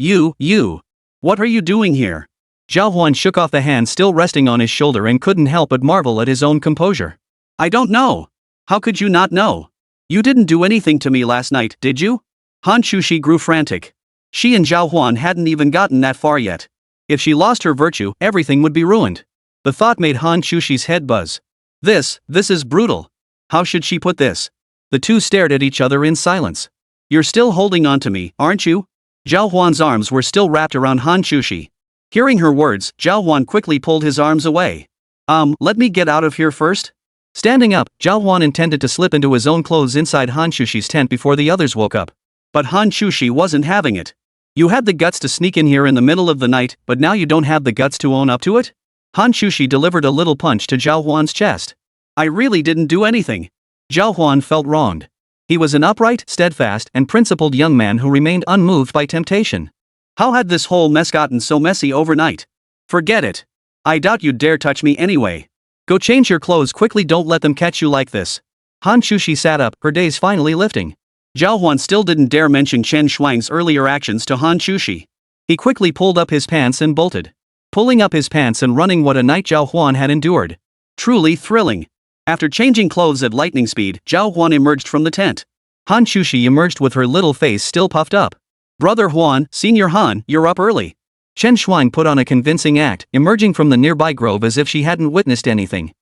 What are you doing here? Zhào Huān shook off the hand still resting on his shoulder and couldn't help but marvel at his own composure. I don't know. How could you not know? You didn't do anything to me last night, did you? Hán Chǔxī grew frantic. She and Zhào Huān hadn't even gotten that far yet. If she lost her virtue, everything would be ruined. The thought made Hán Chǔxī's head buzz. This is brutal. How should she put this? The two stared at each other in silence. You're still holding on to me, aren't you? Zhào Huān's arms were still wrapped around Hán Chǔxī. Hearing her words, Zhào Huān quickly pulled his arms away. Let me get out of here first? Standing up, Zhào Huān intended to slip into his own clothes inside Hán Chǔxī's tent before the others woke up. But Hán Chǔxī wasn't having it. You had the guts to sneak in here in the middle of the night, but now you don't have the guts to own up to it? Hán Chǔxī delivered a little punch to Zhào Huān's chest. I really didn't do anything. Zhào Huān felt wronged. He was an upright, steadfast, and principled young man who remained unmoved by temptation. How had this whole mess gotten so messy overnight? Forget it. I doubt you'd dare touch me anyway. Go change your clothes quickly, don't let them catch you like this. Hán Chǔxī sat up, her days finally lifting. Zhào Huān still didn't dare mention Chen Shuang's earlier actions to Hán Chǔxī. He quickly pulled up his pants and bolted. Pulling up his pants and running, what a night Zhào Huān had endured. Truly thrilling. After changing clothes at lightning speed, Zhào Huān emerged from the tent. Hán Chǔxī emerged with her little face still puffed up. Brother Huān, Senior Han, you're up early. Chen Shuang put on a convincing act, emerging from the nearby grove as if she hadn't witnessed anything.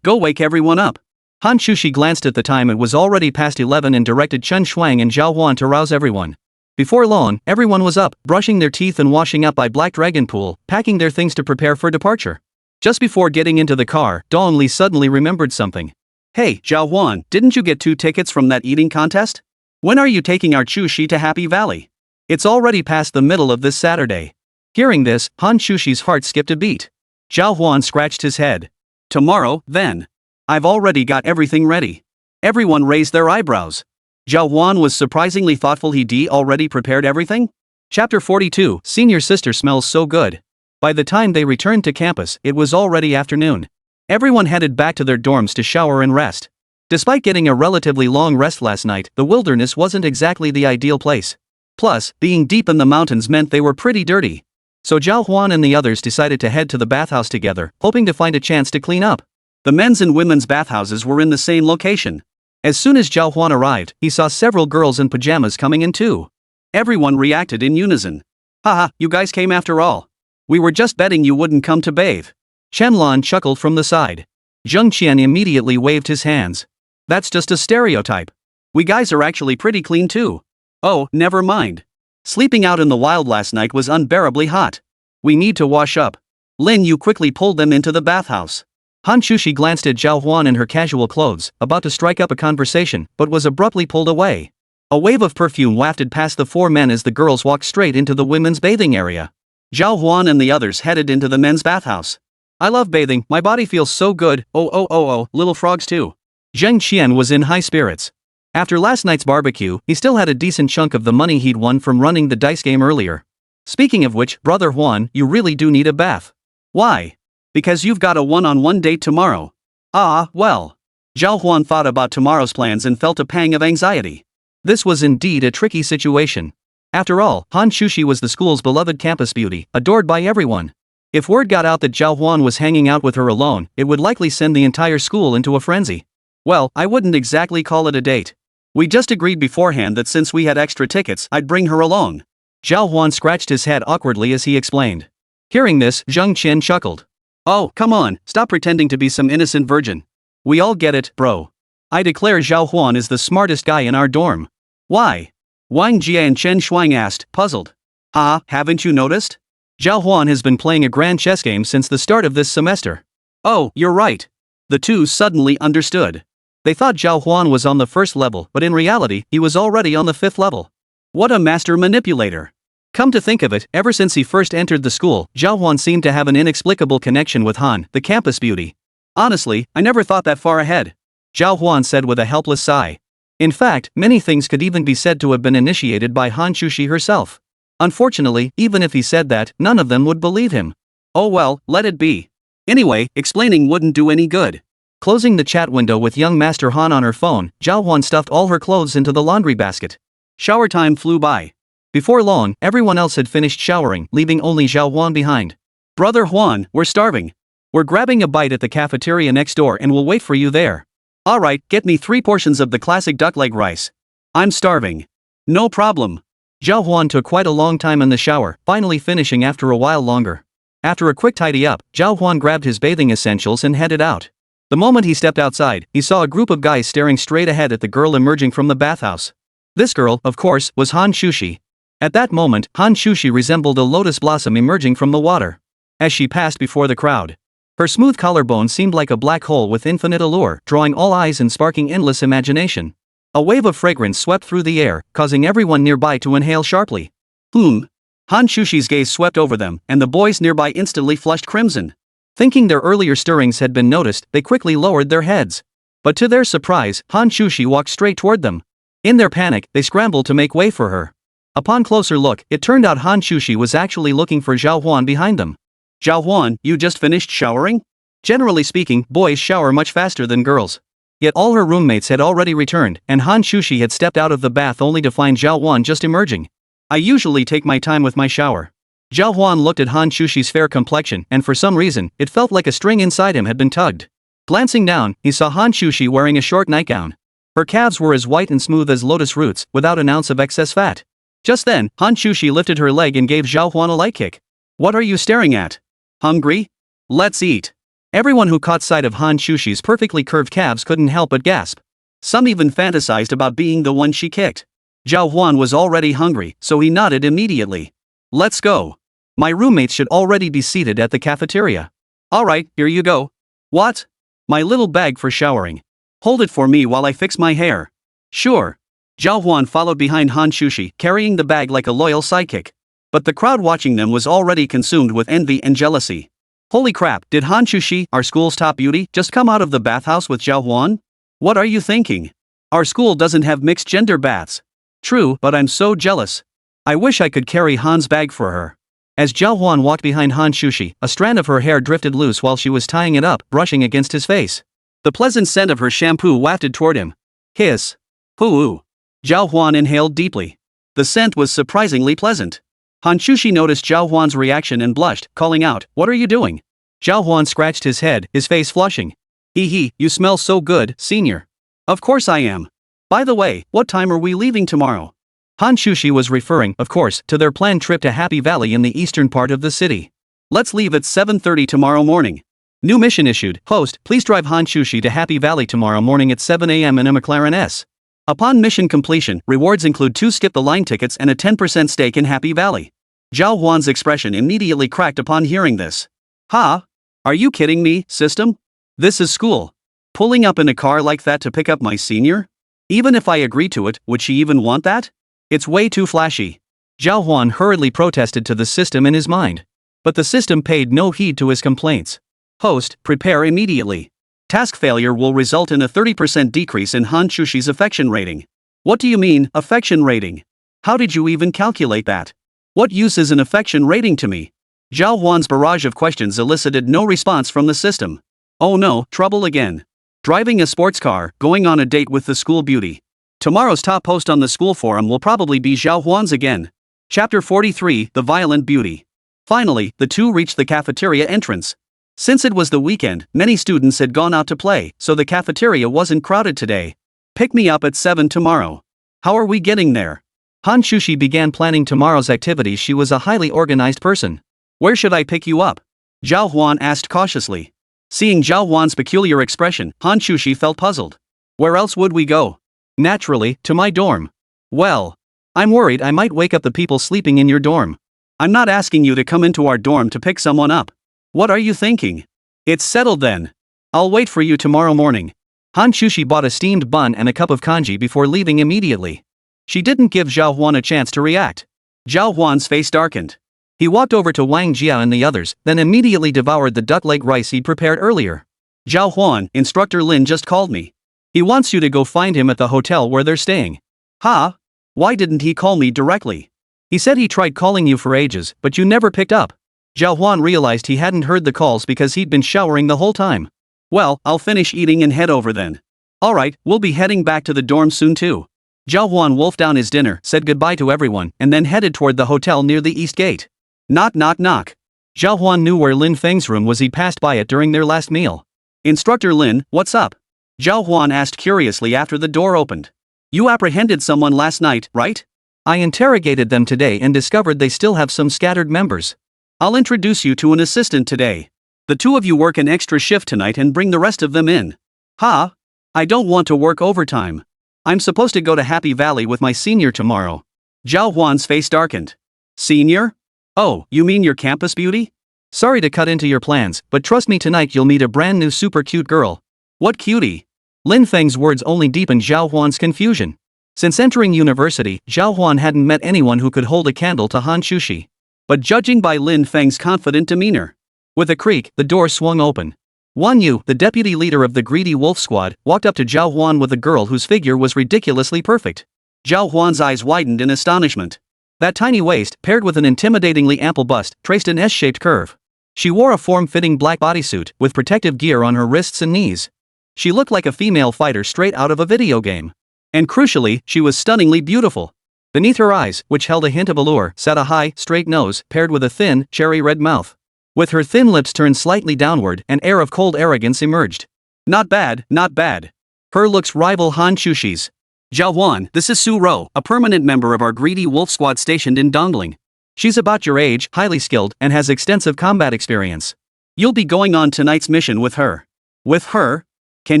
Go wake everyone up. Hán Chǔxī glanced at the time. It was already past 11 and directed Chen Shuang and Zhào Huān to rouse everyone. Before long, everyone was up, brushing their teeth and washing up by Black Dragon Pool, packing their things to prepare for departure. Just before getting into the car, Dong Li suddenly remembered something. Hey, Zhào Huān, didn't you get 2 tickets from that eating contest? When are you taking our Chǔxī to Happy Valley? It's already past the middle of this Saturday. Hearing this, Hán Chǔxī's heart skipped a beat. Zhào Huān scratched his head. Tomorrow, then. I've already got everything ready. Everyone raised their eyebrows. Zhào Huān was surprisingly thoughtful. He'd already prepared everything? Chapter 42, Senior Sister Smells So Good. By the time they returned to campus, it was already afternoon. Everyone headed back to their dorms to shower and rest. Despite getting a relatively long rest last night, the wilderness wasn't exactly the ideal place. Plus, being deep in the mountains meant they were pretty dirty. So Zhào Huān and the others decided to head to the bathhouse together, hoping to find a chance to clean up. The men's and women's bathhouses were in the same location. As soon as Zhào Huān arrived, he saw several girls in pajamas coming in too. Everyone reacted in unison. Haha, you guys came after all. We were just betting you wouldn't come to bathe. Chen Lan chuckled from the side. Zheng Qian immediately waved his hands. That's just a stereotype. We guys are actually pretty clean too. Oh, never mind. Sleeping out in the wild last night was unbearably hot. We need to wash up. Lin Yu quickly pulled them into the bathhouse. Hán Chǔxī glanced at Zhào Huān in her casual clothes, about to strike up a conversation, but was abruptly pulled away. A wave of perfume wafted past the 4 men as the girls walked straight into the women's bathing area. Zhào Huān and the others headed into the men's bathhouse. I love bathing, my body feels so good, oh, little frogs too. Zheng Qian was in high spirits. After last night's barbecue, he still had a decent chunk of the money he'd won from running the dice game earlier. Speaking of which, Brother Huān, you really do need a bath. Why? Because you've got a one-on-one date tomorrow. Ah, well. Zhào Huān thought about tomorrow's plans and felt a pang of anxiety. This was indeed a tricky situation. After all, Hán Chǔxī was the school's beloved campus beauty, adored by everyone. If word got out that Zhào Huān was hanging out with her alone, it would likely send the entire school into a frenzy. Well, I wouldn't exactly call it a date. We just agreed beforehand that since we had extra tickets, I'd bring her along. Zhào Huān scratched his head awkwardly as he explained. Hearing this, Zheng Qian chuckled. Oh, come on, stop pretending to be some innocent virgin. We all get it, bro. I declare Zhào Huān is the smartest guy in our dorm. Why? Wang Jia and Chen Shuang asked, puzzled. Ah, haven't you noticed? Zhào Huān has been playing a grand chess game since the start of this semester. Oh, you're right. The two suddenly understood. They thought Zhào Huān was on the first level, but in reality, he was already on the 5th level. What a master manipulator. Come to think of it, ever since he first entered the school, Zhào Huān seemed to have an inexplicable connection with Han, the campus beauty. Honestly, I never thought that far ahead. Zhào Huān said with a helpless sigh. In fact, many things could even be said to have been initiated by Hán Chǔxī herself. Unfortunately, even if he said that, none of them would believe him. Oh well, let it be. Anyway, explaining wouldn't do any good. Closing the chat window with young Master Han on her phone, Zhào Huān stuffed all her clothes into the laundry basket. Shower time flew by. Before long, everyone else had finished showering, leaving only Zhào Huān behind. Brother Huān, we're starving. We're grabbing a bite at the cafeteria next door and we'll wait for you there. Alright, get me 3 portions of the classic duck leg rice. I'm starving. No problem. Zhào Huān took quite a long time in the shower, finally finishing after a while longer. After a quick tidy up, Zhào Huān grabbed his bathing essentials and headed out. The moment he stepped outside, he saw a group of guys staring straight ahead at the girl emerging from the bathhouse. This girl, of course, was Hán Chǔxī. At that moment, Hán Chǔxī resembled a lotus blossom emerging from the water. As she passed before the crowd, her smooth collarbone seemed like a black hole with infinite allure, drawing all eyes and sparking endless imagination. A wave of fragrance swept through the air, causing everyone nearby to inhale sharply. Hán Chǔxī's gaze swept over them, and the boys nearby instantly flushed crimson. Thinking their earlier stirrings had been noticed, they quickly lowered their heads. But to their surprise, Hán Chǔxī walked straight toward them. In their panic, they scrambled to make way for her. Upon closer look, it turned out Hán Chǔxī was actually looking for Zhào Huān behind them. Zhào Huān, you just finished showering? Generally speaking, boys shower much faster than girls. Yet all her roommates had already returned, and Hán Chǔxī had stepped out of the bath only to find Zhào Huān just emerging. I usually take my time with my shower. Zhào Huān looked at Hán Chǔxī's fair complexion, and for some reason, it felt like a string inside him had been tugged. Glancing down, he saw Hán Chǔxī wearing a short nightgown. Her calves were as white and smooth as lotus roots, without an ounce of excess fat. Just then, Hán Chǔxī lifted her leg and gave Zhào Huān a light kick. What are you staring at? Hungry? Let's eat. Everyone who caught sight of Hán Chǔxī's perfectly curved calves couldn't help but gasp. Some even fantasized about being the one she kicked. Zhào Huān was already hungry, so he nodded immediately. Let's go. My roommates should already be seated at the cafeteria. Alright, here you go. What? My little bag for showering. Hold it for me while I fix my hair. Sure. Zhào Huān followed behind Hán Chǔxī, carrying the bag like a loyal sidekick. But the crowd watching them was already consumed with envy and jealousy. Holy crap, did Hán Chǔxī, our school's top beauty, just come out of the bathhouse with Zhào Huān? What are you thinking? Our school doesn't have mixed gender baths. True, but I'm so jealous. I wish I could carry Han's bag for her. As Zhào Huān walked behind Hán Chǔxī, a strand of her hair drifted loose while she was tying it up, brushing against his face. The pleasant scent of her shampoo wafted toward him. Hiss. Hoo-oo. Zhào Huān inhaled deeply. The scent was surprisingly pleasant. Hán Chǔxī noticed Zhào Huān's reaction and blushed, calling out, "What are you doing?" Zhào Huān scratched his head, his face flushing. Hee, you smell so good, senior. Of course I am. By the way, what time are we leaving tomorrow? Hán Chǔxī was referring, of course, to their planned trip to Happy Valley in the eastern part of the city. Let's leave at 7:30 tomorrow morning. New mission issued. Host, please drive Hán Chǔxī to Happy Valley tomorrow morning at 7 a.m. in a McLaren S. Upon mission completion, rewards include 2 skip-the-line tickets and a 10% stake in Happy Valley. Zhào Huān's expression immediately cracked upon hearing this. Ha? Are you kidding me, system? This is school. Pulling up in a car like that to pick up my senior? Even if I agree to it, would she even want that? It's way too flashy. Zhào Huān hurriedly protested to the system in his mind. But the system paid no heed to his complaints. Host, prepare immediately. Task failure will result in a 30% decrease in Hán Chǔxī's affection rating. What do you mean, affection rating? How did you even calculate that? What use is an affection rating to me? Zhào Huān's barrage of questions elicited no response from the system. Oh no, trouble again. Driving a sports car, going on a date with the school beauty. Tomorrow's top post on the school forum will probably be Zhào Huān's again. Chapter 43, The Violent Beauty. Finally, the two reached the cafeteria entrance. Since it was the weekend, many students had gone out to play, so the cafeteria wasn't crowded today. Pick me up at 7 tomorrow. How are we getting there? Hán Chǔxī began planning tomorrow's activities. She was a highly organized person. Where should I pick you up? Zhào Huān asked cautiously. Seeing Zhào Huān's peculiar expression, Hán Chǔxī felt puzzled. Where else would we go? Naturally, to my dorm. Well, I'm worried I might wake up the people sleeping in your dorm. I'm not asking you to come into our dorm to pick someone up. What are you thinking? It's settled then. I'll wait for you tomorrow morning. Hán Chǔxī bought a steamed bun and a cup of congee before leaving immediately. She didn't give Zhào Huān a chance to react. Zhào Huān's face darkened. He walked over to Wang Jia and the others, then immediately devoured the duck leg rice he'd prepared earlier. Zhào Huān, Instructor Lin just called me. He wants you to go find him at the hotel where they're staying. Huh? Why didn't he call me directly? He said he tried calling you for ages, but you never picked up. Zhào Huān realized he hadn't heard the calls because he'd been showering the whole time. Well, I'll finish eating and head over then. Alright, we'll be heading back to the dorm soon too. Zhào Huān wolfed down his dinner, said goodbye to everyone, and then headed toward the hotel near the east gate. Knock knock knock. Zhào Huān knew where Lin Feng's room was. He'd passed by it during their last meal. Instructor Lin, what's up? Zhào Huān asked curiously after the door opened. You apprehended someone last night, right? I interrogated them today and discovered they still have some scattered members. I'll introduce you to an assistant today. The two of you work an extra shift tonight and bring the rest of them in. Huh? I don't want to work overtime. I'm supposed to go to Happy Valley with my senior tomorrow. Zhào Huān's face darkened. Senior? Oh, you mean your campus beauty? Sorry to cut into your plans, but trust me, tonight you'll meet a brand new super cute girl. What cutie? Lin Feng's words only deepened Zhào Huān's confusion. Since entering university, Zhào Huān hadn't met anyone who could hold a candle to Hán Chǔxī. But judging by Lin Feng's confident demeanor. With a creak, the door swung open. Wan Yu, the deputy leader of the greedy wolf squad, walked up to Zhào Huān with a girl whose figure was ridiculously perfect. Zhào Huān's eyes widened in astonishment. That tiny waist, paired with an intimidatingly ample bust, traced an S-shaped curve. She wore a form-fitting black bodysuit, with protective gear on her wrists and knees. She looked like a female fighter straight out of a video game. And crucially, she was stunningly beautiful. Beneath her eyes, which held a hint of allure, sat a high, straight nose, paired with a thin, cherry-red mouth. With her thin lips turned slightly downward, an air of cold arrogance emerged. Not bad, not bad. Her looks rival Hán Chǔxī's. Zhào Huān, this is Su Ro, a permanent member of our greedy wolf squad stationed in Dongling. She's about your age, highly skilled, and has extensive combat experience. You'll be going on tonight's mission with her. With her? Can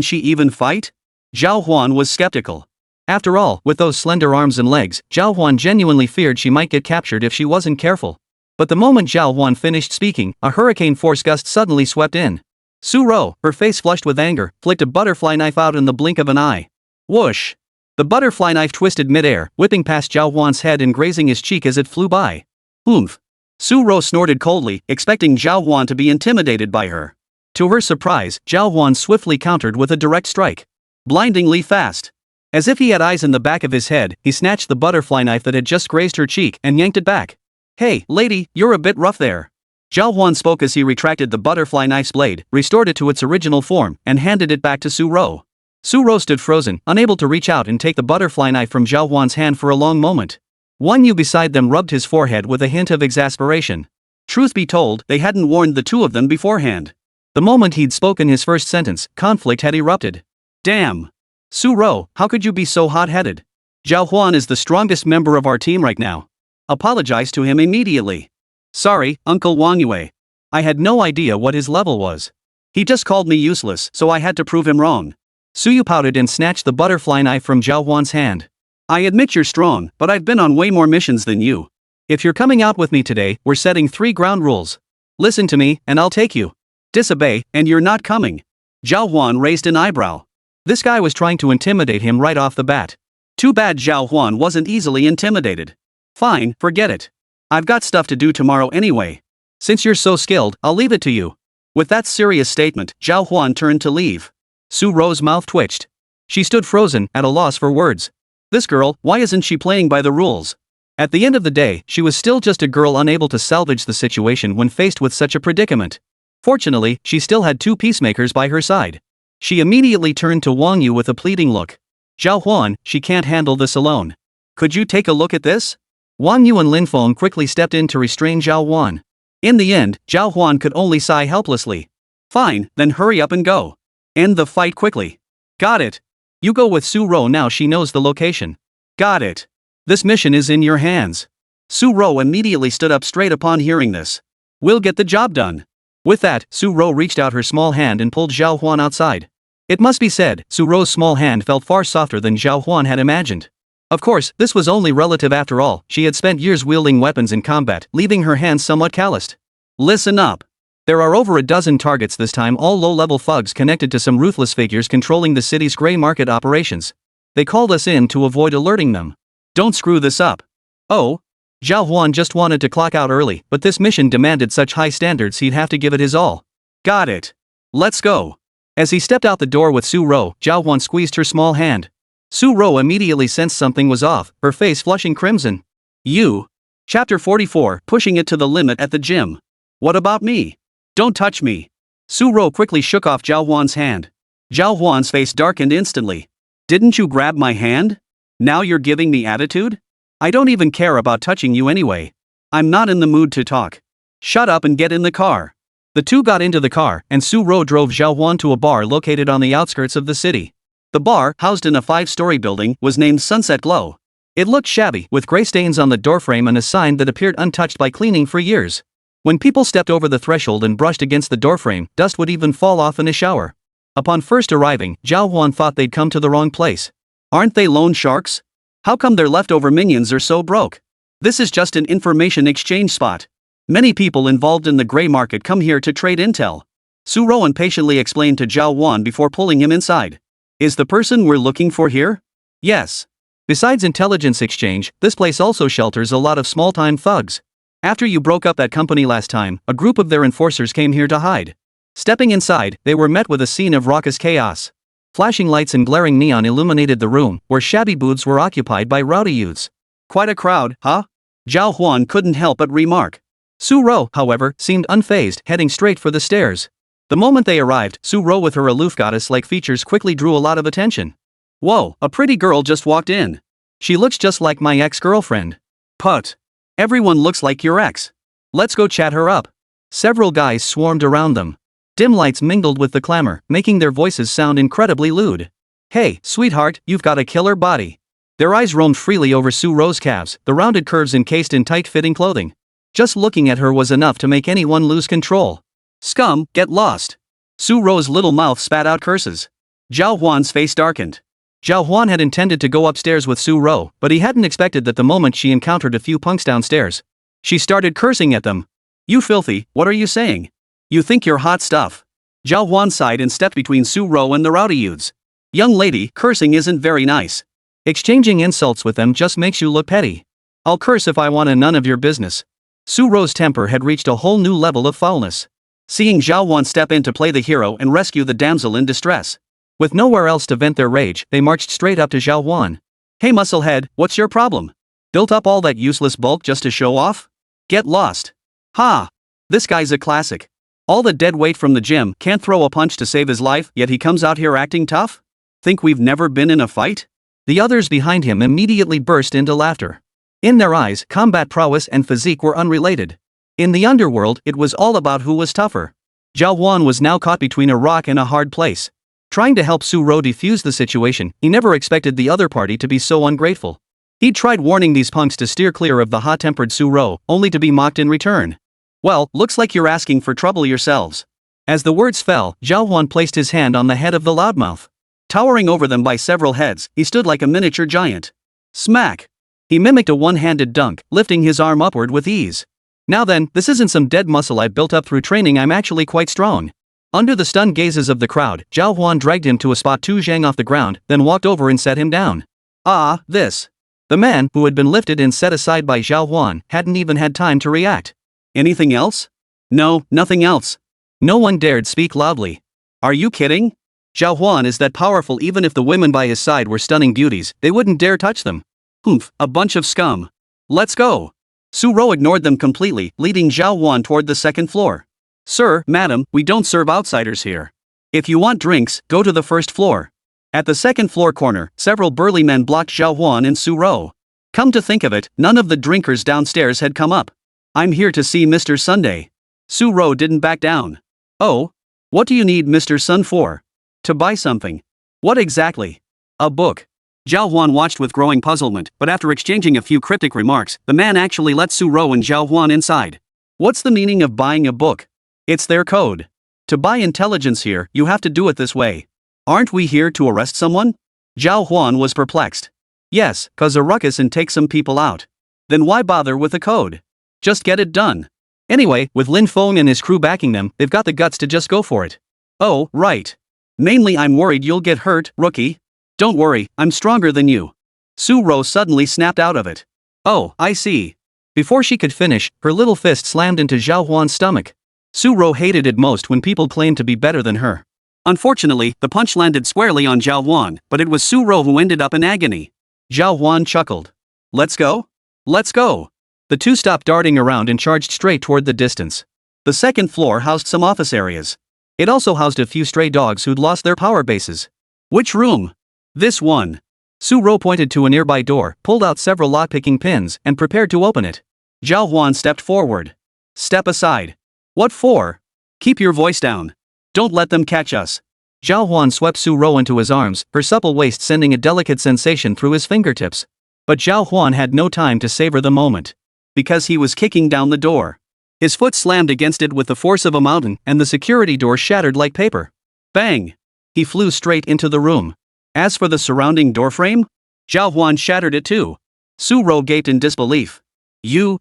she even fight? Zhào Huān was skeptical. After all, with those slender arms and legs, Zhào Huān genuinely feared she might get captured if she wasn't careful. But the moment Zhào Huān finished speaking, a hurricane force gust suddenly swept in. Su Ro, her face flushed with anger, flicked a butterfly knife out in the blink of an eye. Whoosh! The butterfly knife twisted midair, whipping past Zhào Huān's head and grazing his cheek as it flew by. Oomph! Su Ro snorted coldly, expecting Zhào Huān to be intimidated by her. To her surprise, Zhào Huān swiftly countered with a direct strike. Blindingly fast. As if he had eyes in the back of his head, he snatched the butterfly knife that had just grazed her cheek and yanked it back. Hey, lady, you're a bit rough there. Zhào Huān spoke as he retracted the butterfly knife's blade, restored it to its original form, and handed it back to Su Ro. Su Ro stood frozen, unable to reach out and take the butterfly knife from Zhào Huān's hand for a long moment. Wan Yu beside them rubbed his forehead with a hint of exasperation. Truth be told, they hadn't warned the two of them beforehand. The moment he'd spoken his first sentence, conflict had erupted. Damn! Su Ro, how could you be so hot-headed? Zhào Huān is the strongest member of our team right now. Apologize to him immediately. Sorry, Uncle Wang Yue. I had no idea what his level was. He just called me useless, so I had to prove him wrong. Su Yu pouted and snatched the butterfly knife from Zhào Huān's hand. I admit you're strong, but I've been on way more missions than you. If you're coming out with me today, we're setting 3 ground rules. Listen to me, and I'll take you. Disobey, and you're not coming. Zhào Huān raised an eyebrow. This guy was trying to intimidate him right off the bat. Too bad Zhào Huān wasn't easily intimidated. Fine, forget it. I've got stuff to do tomorrow anyway. Since you're so skilled, I'll leave it to you. With that serious statement, Zhào Huān turned to leave. Su Ro's mouth twitched. She stood frozen, at a loss for words. This girl, why isn't she playing by the rules? At the end of the day, she was still just a girl unable to salvage the situation when faced with such a predicament. Fortunately, she still had two peacemakers by her side. She immediately turned to Wang Yu with a pleading look. Zhào Huān, she can't handle this alone. Could you take a look at this? Wang Yu and Lin Feng quickly stepped in to restrain Zhào Huān. In the end, Zhào Huān could only sigh helplessly. Fine, then hurry up and go. End the fight quickly. Got it. You go with Su Ro now, she knows the location. Got it. This mission is in your hands. Su Ro immediately stood up straight upon hearing this. We'll get the job done. With that, Su Ro reached out her small hand and pulled Zhào Huān outside. It must be said, Su Ro's small hand felt far softer than Zhào Huān had imagined. Of course, this was only relative after all, she had spent years wielding weapons in combat, leaving her hands somewhat calloused. Listen up. There are over a dozen targets this time, all low-level thugs connected to some ruthless figures controlling the city's grey market operations. They called us in to avoid alerting them. Don't screw this up. Oh? Zhào Huān just wanted to clock out early, but this mission demanded such high standards he'd have to give it his all. Got it. Let's go. As he stepped out the door with Su Ro, Zhào Huān squeezed her small hand. Su Ro immediately sensed something was off, her face flushing crimson. You. Chapter 44, pushing it to the limit at the gym. What about me? Don't touch me. Su Ro quickly shook off Zhào Huān's hand. Zhào Huān's face darkened instantly. Didn't you grab my hand? Now you're giving me attitude? I don't even care about touching you anyway. I'm not in the mood to talk. Shut up and get in the car. The two got into the car, and Su Ro drove Zhào Huān to a bar located on the outskirts of the city. The bar, housed in a 5-story building, was named Sunset Glow. It looked shabby, with gray stains on the doorframe and a sign that appeared untouched by cleaning for years. When people stepped over the threshold and brushed against the doorframe, dust would even fall off in a shower. Upon first arriving, Zhào Huān thought they'd come to the wrong place. Aren't they loan sharks? How come their leftover minions are so broke? This is just an information exchange spot. Many people involved in the grey market come here to trade intel. Su Ro impatiently explained to Zhào Huān before pulling him inside. Is the person we're looking for here? Yes. Besides intelligence exchange, this place also shelters a lot of small-time thugs. After you broke up that company last time, a group of their enforcers came here to hide. Stepping inside, they were met with a scene of raucous chaos. Flashing lights and glaring neon illuminated the room, where shabby booths were occupied by rowdy youths. Quite a crowd, huh? Zhào Huān couldn't help but remark. Su Ro, however, seemed unfazed, heading straight for the stairs. The moment they arrived, Su Ro with her aloof goddess-like features quickly drew a lot of attention. Whoa, a pretty girl just walked in. She looks just like my ex-girlfriend. Put. Everyone looks like your ex. Let's go chat her up. Several guys swarmed around them. Dim lights mingled with the clamor, making their voices sound incredibly lewd. Hey, sweetheart, you've got a killer body. Their eyes roamed freely over Su Ro's calves, the rounded curves encased in tight-fitting clothing. Just looking at her was enough to make anyone lose control. Scum, get lost. Su Ro's little mouth spat out curses. Zhào Huān's face darkened. Zhào Huān had intended to go upstairs with Su Ro, but he hadn't expected that the moment she encountered a few punks downstairs. She started cursing at them. You filthy, what are you saying? You think you're hot stuff. Zhào Huān sighed and stepped between Su Ro and the rowdy youths. Young lady, cursing isn't very nice. Exchanging insults with them just makes you look petty. I'll curse if I want, and none of your business. Su Ro's temper had reached a whole new level of foulness. Seeing Zhào Huān step in to play the hero and rescue the damsel in distress. With nowhere else to vent their rage, they marched straight up to Zhào Huān. Hey musclehead, what's your problem? Built up all that useless bulk just to show off? Get lost. Ha! This guy's a classic. All the dead weight from the gym, can't throw a punch to save his life, yet he comes out here acting tough? Think we've never been in a fight? The others behind him immediately burst into laughter. In their eyes, combat prowess and physique were unrelated. In the underworld, it was all about who was tougher. Zhào Huān was now caught between a rock and a hard place. Trying to help Su Ro defuse the situation, he never expected the other party to be so ungrateful. He'd tried warning these punks to steer clear of the hot-tempered Su Ro, only to be mocked in return. Well, looks like you're asking for trouble yourselves. As the words fell, Zhào Huān placed his hand on the head of the loudmouth. Towering over them by several heads, he stood like a miniature giant. Smack! He mimicked a one-handed dunk, lifting his arm upward with ease. Now then, this isn't some dead muscle I built up through training, I'm actually quite strong. Under the stunned gazes of the crowd, Zhào Huān dragged him to a spot 2 zhang off the ground, then walked over and set him down. Ah, this. The man, who had been lifted and set aside by Zhào Huān, hadn't even had time to react. Anything else? No, nothing else. No one dared speak loudly. Are you kidding? Zhào Huān is that powerful. Even if the women by his side were stunning beauties, they wouldn't dare touch them. Humph, a bunch of scum. Let's go. Su Ro ignored them completely, leading Zhào Huān toward the second floor. Sir, madam, we don't serve outsiders here. If you want drinks, go to the first floor. At the second floor corner, several burly men blocked Zhào Huān and Su Ro. Come to think of it, none of the drinkers downstairs had come up. I'm here to see Mr. Sunday. Su Ro didn't back down. Oh? What do you need Mr. Sun for? To buy something. What exactly? A book. Zhào Huān watched with growing puzzlement, but after exchanging a few cryptic remarks, the man actually let Su Ro and Zhào Huān inside. What's the meaning of buying a book? It's their code. To buy intelligence here, you have to do it this way. Aren't we here to arrest someone? Zhào Huān was perplexed. Yes, cause a ruckus and take some people out. Then why bother with a code? Just get it done. Anyway, with Lin Feng and his crew backing them, they've got the guts to just go for it. Oh, right. Mainly I'm worried you'll get hurt, rookie. Don't worry, I'm stronger than you. Su Ro suddenly snapped out of it. Oh, I see. Before she could finish, her little fist slammed into Zhào Huān's stomach. Su Ro hated it most when people claimed to be better than her. Unfortunately, the punch landed squarely on Zhào Huān, but it was Su Ro who ended up in agony. Zhào Huān chuckled. Let's go? Let's go. The two stopped darting around and charged straight toward the distance. The second floor housed some office areas. It also housed a few stray dogs who'd lost their power bases. Which room? This one. Su Ro pointed to a nearby door, pulled out several lockpicking pins, and prepared to open it. Zhào Huān stepped forward. Step aside. What for? Keep your voice down. Don't let them catch us. Zhào Huān swept Su Ro into his arms, her supple waist sending a delicate sensation through his fingertips. But Zhào Huān had no time to savor the moment. Because he was kicking down the door. His foot slammed against it with the force of a mountain, and the security door shattered like paper. Bang! He flew straight into the room. As for the surrounding doorframe, Zhào Huān shattered it too. Su Ro gaped in disbelief. You.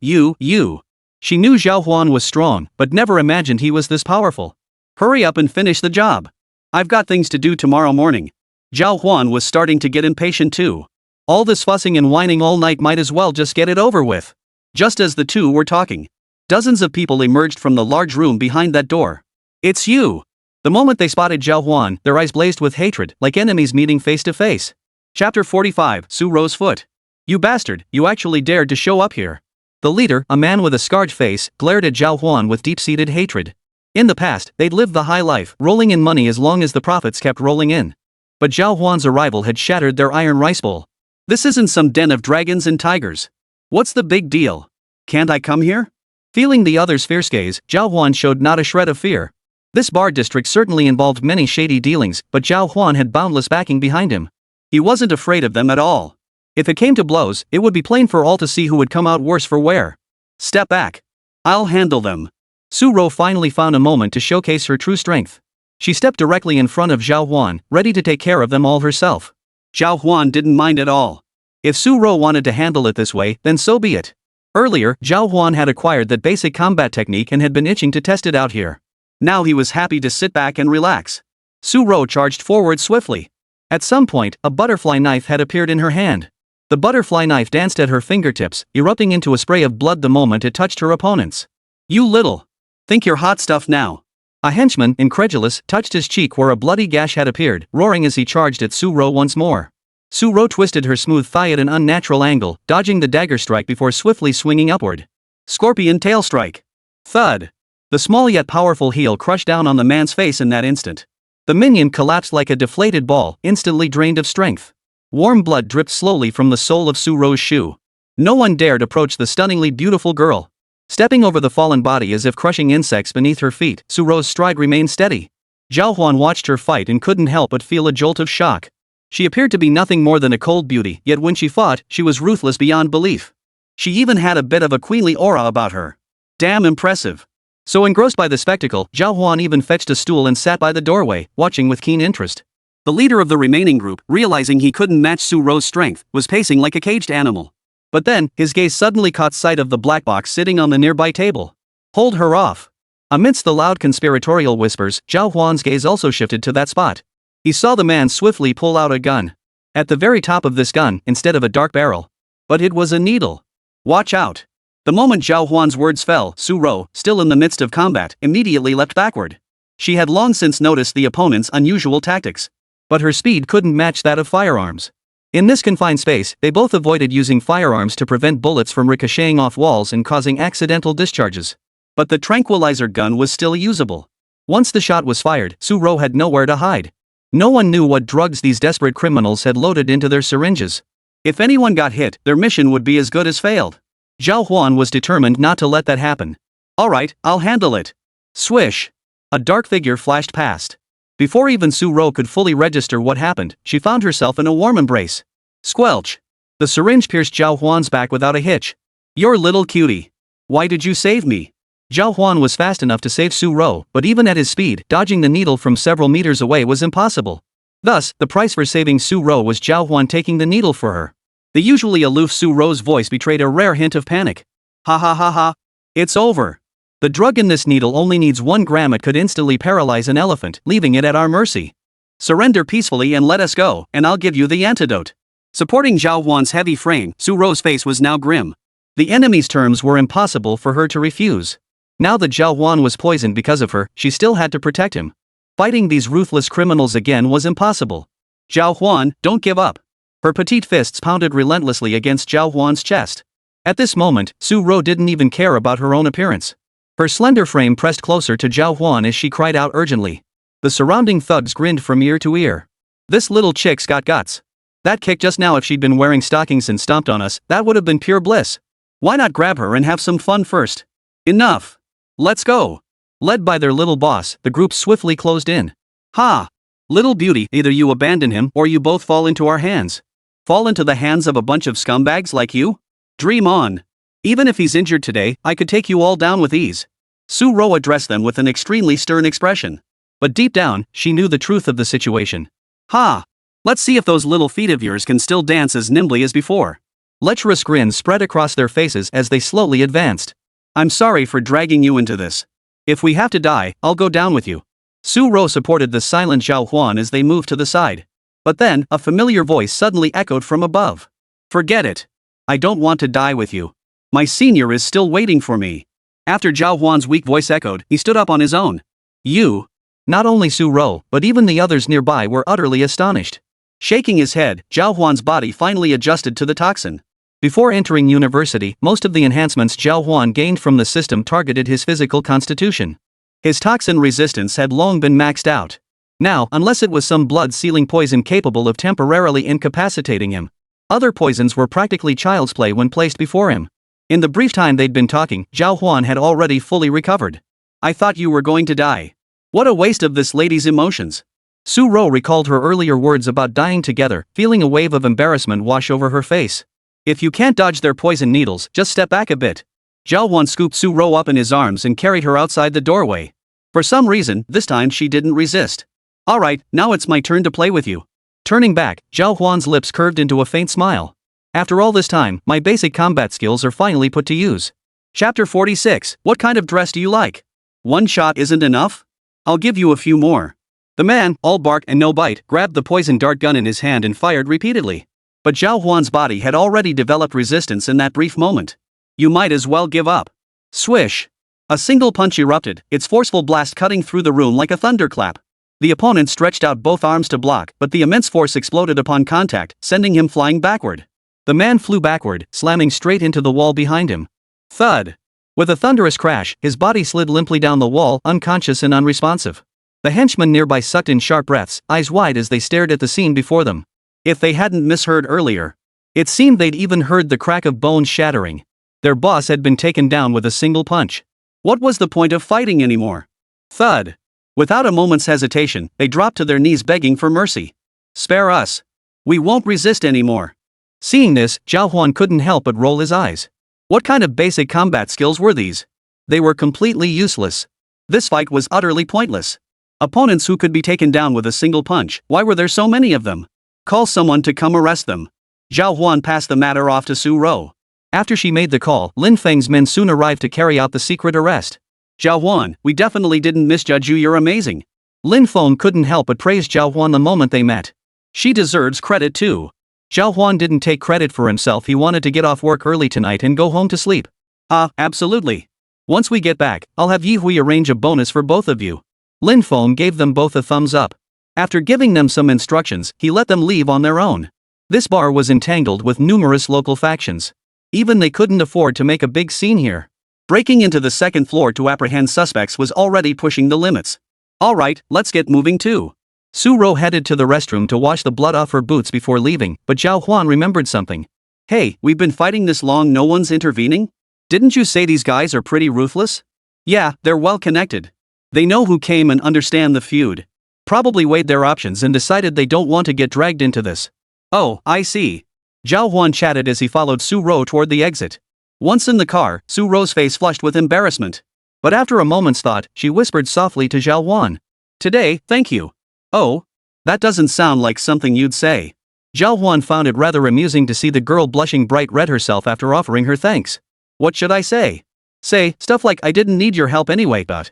She knew Zhào Huān was strong, but never imagined he was this powerful. Hurry up and finish the job. I've got things to do tomorrow morning. Zhào Huān was starting to get impatient too. All this fussing and whining all night, might as well just get it over with. Just as the two were talking, dozens of people emerged from the large room behind that door. It's you! The moment they spotted Zhào Huān, their eyes blazed with hatred, like enemies meeting face to face. Chapter 45, Su Ro's foot. You bastard, you actually dared to show up here. The leader, a man with a scarred face, glared at Zhào Huān with deep-seated hatred. In the past, they'd lived the high life, rolling in money as long as the profits kept rolling in. But Zhào Huān's arrival had shattered their iron rice bowl. This isn't some den of dragons and tigers. What's the big deal? Can't I come here? Feeling the other's fierce gaze, Zhào Huān showed not a shred of fear. This bar district certainly involved many shady dealings, but Zhào Huān had boundless backing behind him. He wasn't afraid of them at all. If it came to blows, it would be plain for all to see who would come out worse for wear. Step back. I'll handle them. Su Ro finally found a moment to showcase her true strength. She stepped directly in front of Zhào Huān, ready to take care of them all herself. Zhào Huān didn't mind at all. If Su Ro wanted to handle it this way, then so be it. Earlier, Zhào Huān had acquired that basic combat technique and had been itching to test it out here. Now he was happy to sit back and relax. Su Ro charged forward swiftly. At some point, a butterfly knife had appeared in her hand. The butterfly knife danced at her fingertips, erupting into a spray of blood the moment it touched her opponents. You little. Think you're hot stuff now. A henchman, incredulous, touched his cheek where a bloody gash had appeared, roaring as he charged at Su Ro once more. Su Ro twisted her smooth thigh at an unnatural angle, dodging the dagger strike before swiftly swinging upward. Scorpion tail strike. Thud. The small yet powerful heel crushed down on the man's face in that instant. The minion collapsed like a deflated ball, instantly drained of strength. Warm blood dripped slowly from the sole of Su Ro's shoe. No one dared approach the stunningly beautiful girl. Stepping over the fallen body as if crushing insects beneath her feet, Su Ro's stride remained steady. Zhào Huān watched her fight and couldn't help but feel a jolt of shock. She appeared to be nothing more than a cold beauty, yet when she fought, she was ruthless beyond belief. She even had a bit of a queenly aura about her. Damn impressive. So engrossed by the spectacle, Zhào Huān even fetched a stool and sat by the doorway, watching with keen interest. The leader of the remaining group, realizing he couldn't match Su Ro's strength, was pacing like a caged animal. But then, his gaze suddenly caught sight of the black box sitting on the nearby table. Hold her off. Amidst the loud conspiratorial whispers, Zhào Huān's gaze also shifted to that spot. He saw the man swiftly pull out a gun. At the very top of this gun, instead of a dark barrel. But it was a needle. Watch out. The moment Zhào Huān's words fell, Su Ro, still in the midst of combat, immediately leapt backward. She had long since noticed the opponent's unusual tactics. But her speed couldn't match that of firearms. In this confined space, they both avoided using firearms to prevent bullets from ricocheting off walls and causing accidental discharges. But the tranquilizer gun was still usable. Once the shot was fired, Su-ro had nowhere to hide. No one knew what drugs these desperate criminals had loaded into their syringes. If anyone got hit, their mission would be as good as failed. Zhào Huān was determined not to let that happen. "Alright, I'll handle it." Swish! A dark figure flashed past. Before even Su-ro could fully register what happened, she found herself in a warm embrace. Squelch! The syringe pierced Zhào Huān's back without a hitch. "Your little cutie. Why did you save me?" Zhào Huān was fast enough to save Su-ro, but even at his speed, dodging the needle from several meters away was impossible. Thus, the price for saving Su-ro was Zhào Huān taking the needle for her. The usually aloof Su-ro's voice betrayed a rare hint of panic. "Ha ha ha ha. It's over. The drug in this needle only needs 1 gram. It could instantly paralyze an elephant, leaving it at our mercy. Surrender peacefully and let us go, and I'll give you the antidote." Supporting Zhào Huān's heavy frame, Su-ro's face was now grim. The enemy's terms were impossible for her to refuse. Now that Zhào Huān was poisoned because of her, she still had to protect him. Fighting these ruthless criminals again was impossible. "Zhào Huān, don't give up." Her petite fists pounded relentlessly against Zhào Huān's chest. At this moment, Su-ro didn't even care about her own appearance. Her slender frame pressed closer to Zhào Huān as she cried out urgently. The surrounding thugs grinned from ear to ear. "This little chick's got guts. That kick just now, if she'd been wearing stockings and stomped on us, that would have been pure bliss. Why not grab her and have some fun first? Enough. Let's go." Led by their little boss, the group swiftly closed in. "Ha! Little beauty, either you abandon him or you both fall into our hands. Fall into the hands of a bunch of scumbags like you? Dream on. Even if he's injured today, I could take you all down with ease." Su-ro addressed them with an extremely stern expression. But deep down, she knew the truth of the situation. "Ha! Let's see if those little feet of yours can still dance as nimbly as before." Lecherous grins spread across their faces as they slowly advanced. "I'm sorry for dragging you into this. If we have to die, I'll go down with you." Su-ro supported the silent Zhào Huān as they moved to the side. But then, a familiar voice suddenly echoed from above. "Forget it. I don't want to die with you. My senior is still waiting for me." After Zhào Huān's weak voice echoed, he stood up on his own. "You?" Not only Su-ro, but even the others nearby were utterly astonished. Shaking his head, Zhào Huān's body finally adjusted to the toxin. Before entering university, most of the enhancements Zhào Huān gained from the system targeted his physical constitution. His toxin resistance had long been maxed out. Now, unless it was some blood-sealing poison capable of temporarily incapacitating him, other poisons were practically child's play when placed before him. In the brief time they'd been talking, Zhào Huān had already fully recovered. "I thought you were going to die. What a waste of this lady's emotions." Su-ro recalled her earlier words about dying together, feeling a wave of embarrassment wash over her face. "If you can't dodge their poison needles, just step back a bit." Zhào Huān scooped Su-ro up in his arms and carried her outside the doorway. For some reason, this time she didn't resist. "Alright, now it's my turn to play with you." Turning back, Zhào Huān's lips curved into a faint smile. "After all this time, my basic combat skills are finally put to use." Chapter 46, What kind of dress do you like? "One shot isn't enough? I'll give you a few more." The man, all bark and no bite, grabbed the poison dart gun in his hand and fired repeatedly. But Zhào Huān's body had already developed resistance in that brief moment. "You might as well give up." Swish! A single punch erupted, its forceful blast cutting through the room like a thunderclap. The opponent stretched out both arms to block, but the immense force exploded upon contact, sending him flying backward. The man flew backward, slamming straight into the wall behind him. Thud! With a thunderous crash, his body slid limply down the wall, unconscious and unresponsive. The henchmen nearby sucked in sharp breaths, eyes wide as they stared at the scene before them. If they hadn't misheard earlier, it seemed they'd even heard the crack of bones shattering. Their boss had been taken down with a single punch. What was the point of fighting anymore? Thud! Without a moment's hesitation, they dropped to their knees begging for mercy. "Spare us. We won't resist anymore." Seeing this, Zhào Huān couldn't help but roll his eyes. What kind of basic combat skills were these? They were completely useless. This fight was utterly pointless. Opponents who could be taken down with a single punch, why were there so many of them? Call someone to come arrest them. Zhào Huān passed the matter off to Su-ro. After she made the call, Lin Feng's men soon arrived to carry out the secret arrest. "Zhào Huān, we definitely didn't misjudge you, you're amazing." Lin Feng couldn't help but praise Zhào Huān the moment they met. She deserves credit too. Zhào Huān didn't take credit for himself, he wanted to get off work early tonight and go home to sleep. Absolutely. Once we get back, I'll have Yi Hui arrange a bonus for both of you. Lin Feng gave them both a thumbs up. After giving them some instructions, he let them leave on their own. This bar was entangled with numerous local factions. Even they couldn't afford to make a big scene here. Breaking into the second floor to apprehend suspects was already pushing the limits. Alright, let's get moving too. Su Ro headed to the restroom to wash the blood off her boots before leaving, but Zhào Huān remembered something. Hey, we've been fighting this long, no one's intervening? Didn't you say these guys are pretty ruthless? Yeah, they're well connected. They know who came and understand the feud. Probably weighed their options and decided they don't want to get dragged into this. Oh, I see. Zhào Huān chatted as he followed Su Ro toward the exit. Once in the car, Su Ro's face flushed with embarrassment. But after a moment's thought, she whispered softly to Zhào Huān. Today, thank you. Oh? That doesn't sound like something you'd say. Zhào Huān found it rather amusing to see the girl blushing bright red herself after offering her thanks. What should I say? Say, stuff like I didn't need your help anyway, but...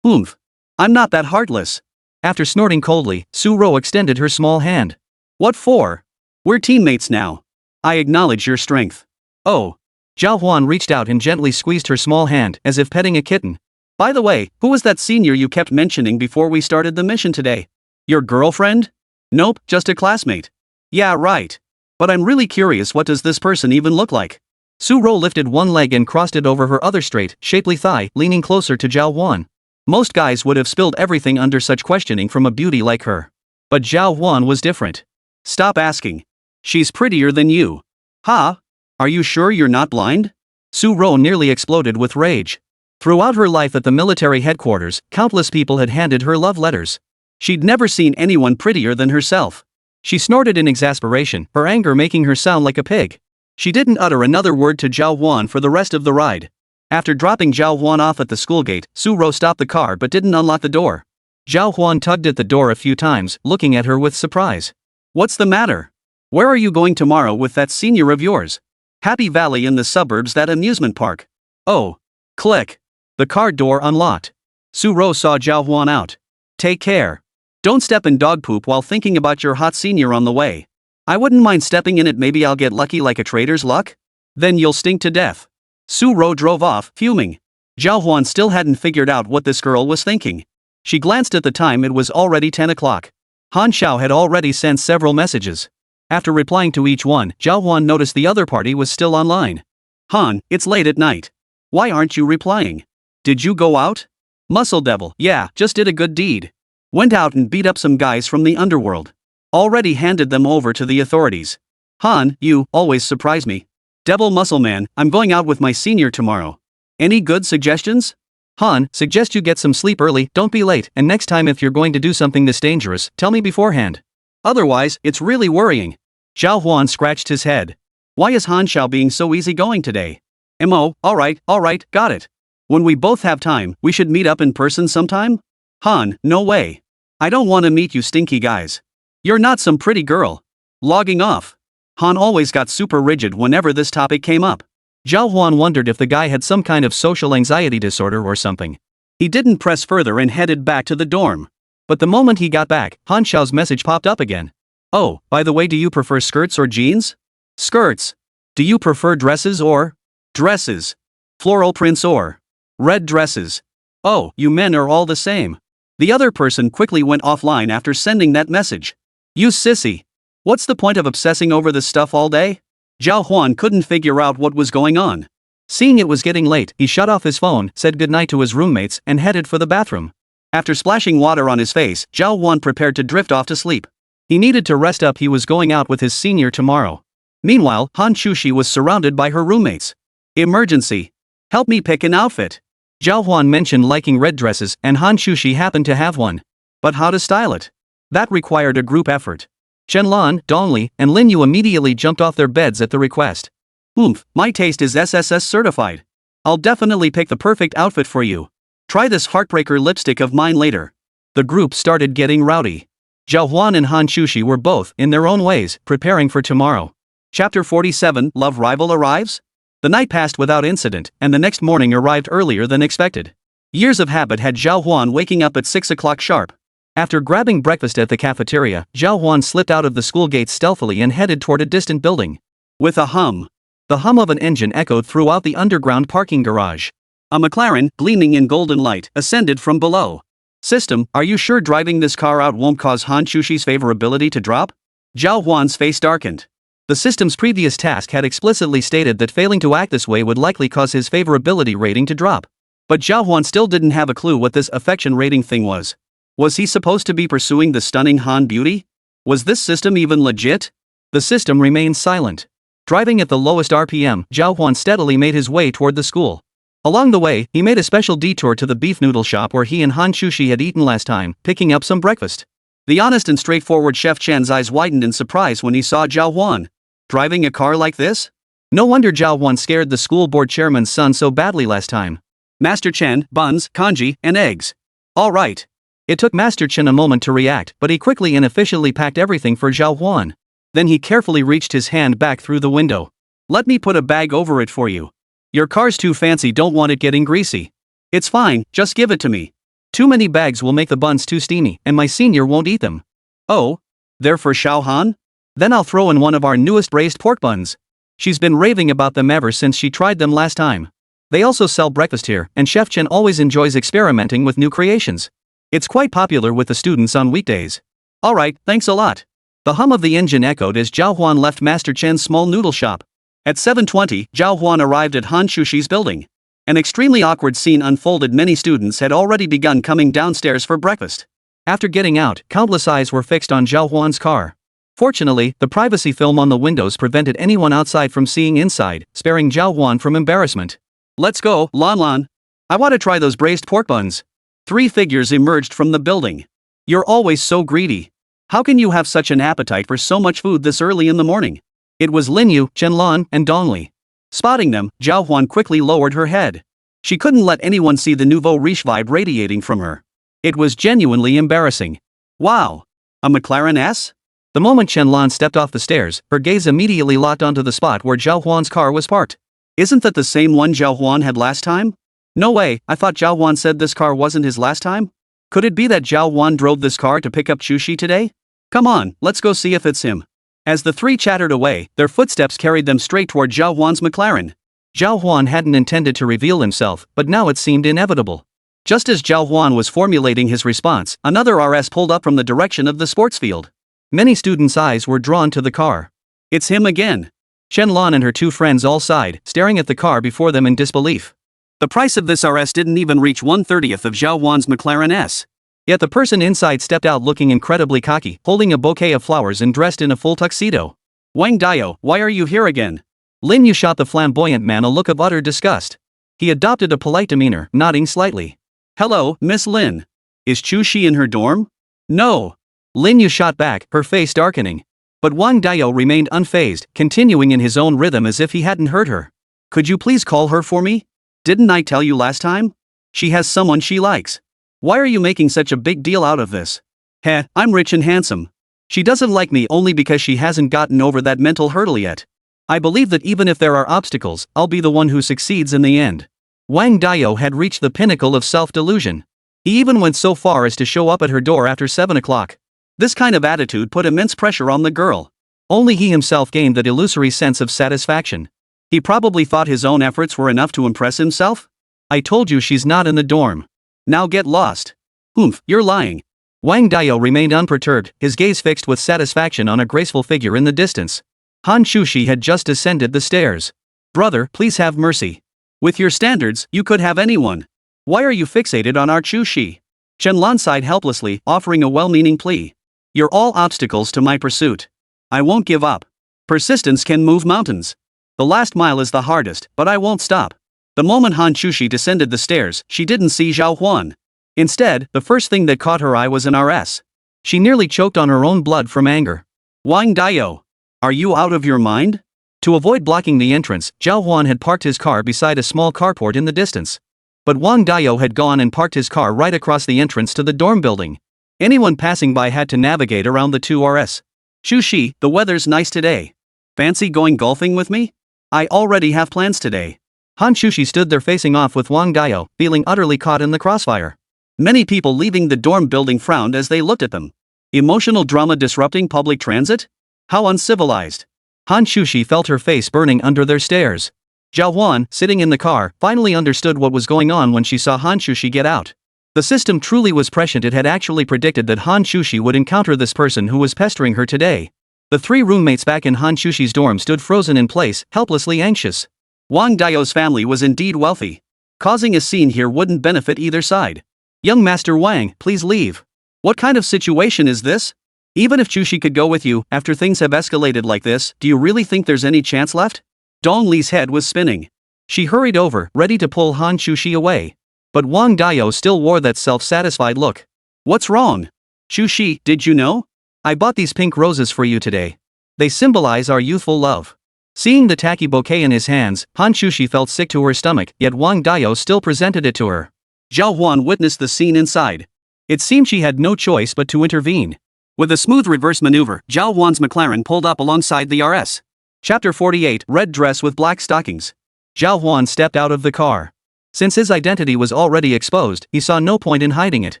Oomph. I'm not that heartless. After snorting coldly, Su Ro extended her small hand. What for? We're teammates now. I acknowledge your strength. Oh. Zhào Huān reached out and gently squeezed her small hand, as if petting a kitten. By the way, who was that senior you kept mentioning before we started the mission today? Your girlfriend? Nope, just a classmate. Yeah, right. But I'm really curious, what does this person even look like? Su Ro lifted one leg and crossed it over her other straight, shapely thigh, leaning closer to Zhào Huān. Most guys would have spilled everything under such questioning from a beauty like her. But Zhào Huān was different. Stop asking. She's prettier than you. Huh? Are you sure you're not blind? Su Ro nearly exploded with rage. Throughout her life at the military headquarters, countless people had handed her love letters. She'd never seen anyone prettier than herself. She snorted in exasperation, her anger making her sound like a pig. She didn't utter another word to Zhào Huān for the rest of the ride. After dropping Zhào Huān off at the school gate, Su Ro stopped the car but didn't unlock the door. Zhào Huān tugged at the door a few times, looking at her with surprise. What's the matter? Where are you going tomorrow with that senior of yours? Happy Valley in the suburbs, that amusement park. Oh. Click. The car door unlocked. Su Ro saw Zhào Huān out. Take care. Don't step in dog poop while thinking about your hot senior on the way. I wouldn't mind stepping in it, maybe I'll get lucky like a trader's luck? Then you'll stink to death. Su Ro drove off, fuming. Zhào Huān still hadn't figured out what this girl was thinking. She glanced at the time, it was already 10 o'clock. Hán Shào had already sent several messages. After replying to each one, Zhào Huān noticed the other party was still online. Han, it's late at night. Why aren't you replying? Did you go out? Muscle devil, yeah, just did a good deed. Went out and beat up some guys from the underworld. Already handed them over to the authorities. Han, you always surprise me. Devil muscle man, I'm going out with my senior tomorrow. Any good suggestions? Han, suggest you get some sleep early, don't be late, and next time if you're going to do something this dangerous, tell me beforehand. Otherwise, it's really worrying. Zhào Huān scratched his head. Why is Hán Shào being so easygoing today? Alright, got it. When we both have time, we should meet up in person sometime? Han, no way. I don't want to meet you stinky guys. You're not some pretty girl. Logging off. Han always got super rigid whenever this topic came up. Zhào Huān wondered if the guy had some kind of social anxiety disorder or something. He didn't press further and headed back to the dorm. But the moment he got back, Hán Shào's message popped up again. Oh, by the way, do you prefer skirts or jeans? Skirts. Do you prefer dresses or? Dresses. Floral prints or? Red dresses. Oh, you men are all the same. The other person quickly went offline after sending that message. You sissy. What's the point of obsessing over this stuff all day? Zhào Huān couldn't figure out what was going on. Seeing it was getting late, he shut off his phone, said goodnight to his roommates, and headed for the bathroom. After splashing water on his face, Zhào Huān prepared to drift off to sleep. He needed to rest up, he was going out with his senior tomorrow. Meanwhile, Hán Chǔxī was surrounded by her roommates. Emergency. Help me pick an outfit. Zhào Huān mentioned liking red dresses, and Hán Chǔxī happened to have one. But how to style it? That required a group effort. Qianlan, Dongli, and Lin Yu immediately jumped off their beds at the request. Oomph, my taste is SSS certified. I'll definitely pick the perfect outfit for you. Try this heartbreaker lipstick of mine later. The group started getting rowdy. Zhào Huān and Hán Chǔxī were both, in their own ways, preparing for tomorrow. Chapter 47, Love Rival arrives? The night passed without incident, and the next morning arrived earlier than expected. Years of habit had Zhào Huān waking up at 6 o'clock sharp. After grabbing breakfast at the cafeteria, Zhào Huān slipped out of the school gate stealthily and headed toward a distant building. With a hum. The hum of an engine echoed throughout the underground parking garage. A McLaren, gleaming in golden light, ascended from below. System, are you sure driving this car out won't cause Hán Chǔxī's favorability to drop? Zhào Huān's face darkened. The system's previous task had explicitly stated that failing to act this way would likely cause his favorability rating to drop. But Zhào Huān still didn't have a clue what this affection rating thing was. Was he supposed to be pursuing the stunning Han beauty? Was this system even legit? The system remained silent. Driving at the lowest RPM, Zhào Huān steadily made his way toward the school. Along the way, he made a special detour to the beef noodle shop where he and Hán Chǔxī had eaten last time, picking up some breakfast. The honest and straightforward Chef Chen's eyes widened in surprise when he saw Zhào Huān. Driving a car like this? No wonder Zhào Huān scared the school board chairman's son so badly last time. Master Chen, buns, congee, and eggs. All right. It took Master Chen a moment to react, but he quickly and efficiently packed everything for Zhào Huān. Then he carefully reached his hand back through the window. Let me put a bag over it for you. Your car's too fancy, don't want it getting greasy. It's fine, just give it to me. Too many bags will make the buns too steamy, and my senior won't eat them. Oh? They're for Zhào Huān? Then I'll throw in one of our newest braised pork buns. She's been raving about them ever since she tried them last time. They also sell breakfast here, and Chef Chen always enjoys experimenting with new creations. It's quite popular with the students on weekdays. Alright, thanks a lot. The hum of the engine echoed as Zhào Huān left Master Chen's small noodle shop. At 7:20, Zhào Huān arrived at Hán Chǔxī's building. An extremely awkward scene unfolded. Many students had already begun coming downstairs for breakfast. After getting out, countless eyes were fixed on Zhào Huān's car. Fortunately, the privacy film on the windows prevented anyone outside from seeing inside, sparing Zhào Huān from embarrassment. Let's go, Lan Lan. I want to try those braised pork buns. 3 figures emerged from the building. You're always so greedy. How can you have such an appetite for so much food this early in the morning? It was Linyu, Chenlan, and Dongli. Spotting them, Zhào Huān quickly lowered her head. She couldn't let anyone see the nouveau riche vibe radiating from her. It was genuinely embarrassing. Wow! A McLaren S? The moment Chenlan stepped off the stairs, her gaze immediately locked onto the spot where Zhào Huān's car was parked. Isn't that the same one Zhào Huān had last time? No way, I thought Zhào Huān said this car wasn't his last time? Could it be that Zhào Huān drove this car to pick up Chǔxī today? Come on, let's go see if it's him. As the 3 chattered away, their footsteps carried them straight toward Zhào Huān's McLaren. Zhào Huān hadn't intended to reveal himself, but now it seemed inevitable. Just as Zhào Huān was formulating his response, another RS pulled up from the direction of the sports field. Many students' eyes were drawn to the car. It's him again. Chenlan and her 2 friends all sighed, staring at the car before them in disbelief. The price of this RS didn't even reach 1/30th of Zhào Huān's McLaren S. Yet the person inside stepped out looking incredibly cocky, holding a bouquet of flowers and dressed in a full tuxedo. Wang Dao, why are you here again? Lin Yu shot the flamboyant man a look of utter disgust. He adopted a polite demeanor, nodding slightly. Hello, Miss Lin. Is Chǔxī in her dorm? No. Lin Yu shot back, her face darkening. But Wang Dao remained unfazed, continuing in his own rhythm as if he hadn't heard her. Could you please call her for me? Didn't I tell you last time? She has someone she likes. Why are you making such a big deal out of this? Heh, I'm rich and handsome. She doesn't like me only because she hasn't gotten over that mental hurdle yet. I believe that even if there are obstacles, I'll be the one who succeeds in the end. Wang Dao had reached the pinnacle of self-delusion. He even went so far as to show up at her door after 7 o'clock. This kind of attitude put immense pressure on the girl. Only he himself gained that illusory sense of satisfaction. He probably thought his own efforts were enough to impress himself? I told you she's not in the dorm. Now get lost. Humph, you're lying. Wang Dao remained unperturbed, his gaze fixed with satisfaction on a graceful figure in the distance. Hán Chǔxī had just descended the stairs. Brother, please have mercy. With your standards, you could have anyone. Why are you fixated on our Chǔxī? Chenlan sighed helplessly, offering a well-meaning plea. You're all obstacles to my pursuit. I won't give up. Persistence can move mountains. The last mile is the hardest, but I won't stop. The moment Hán Chǔxī descended the stairs, she didn't see Zhào Huān. Instead, the first thing that caught her eye was an RS. She nearly choked on her own blood from anger. Wang Dao, are you out of your mind? To avoid blocking the entrance, Zhào Huān had parked his car beside a small carport in the distance. But Wang Dao had gone and parked his car right across the entrance to the dorm building. Anyone passing by had to navigate around the 2 RS. Chǔxī, the weather's nice today. Fancy going golfing with me? I already have plans today. Hán Chǔxī stood there facing off with Wang Dao, feeling utterly caught in the crossfire. Many people leaving the dorm building frowned as they looked at them. Emotional drama disrupting public transit? How uncivilized. Hán Chǔxī felt her face burning under their stares. Zhào Huān, sitting in the car, finally understood what was going on when she saw Hán Chǔxī get out. The system truly was prescient. It had actually predicted that Hán Chǔxī would encounter this person who was pestering her today. The three roommates back in Hán Chǔxī's dorm stood frozen in place, helplessly anxious. Wang Dao's family was indeed wealthy. Causing a scene here wouldn't benefit either side. Young Master Wang, please leave. What kind of situation is this? Even if Chǔxī could go with you, after things have escalated like this, do you really think there's any chance left? Dong Li's head was spinning. She hurried over, ready to pull Hán Chǔxī away. But Wang Dao still wore that self-satisfied look. What's wrong? Chǔxī, did you know? I bought these pink roses for you today. They symbolize our youthful love. Seeing the tacky bouquet in his hands, Hán Chǔxī felt sick to her stomach, yet Wang Dao still presented it to her. Zhào Huān witnessed the scene inside. It seemed she had no choice but to intervene. With a smooth reverse maneuver, Zhào Huān's McLaren pulled up alongside the RS. Chapter 48, Red Dress with Black Stockings. Zhào Huān stepped out of the car. Since his identity was already exposed, he saw no point in hiding it.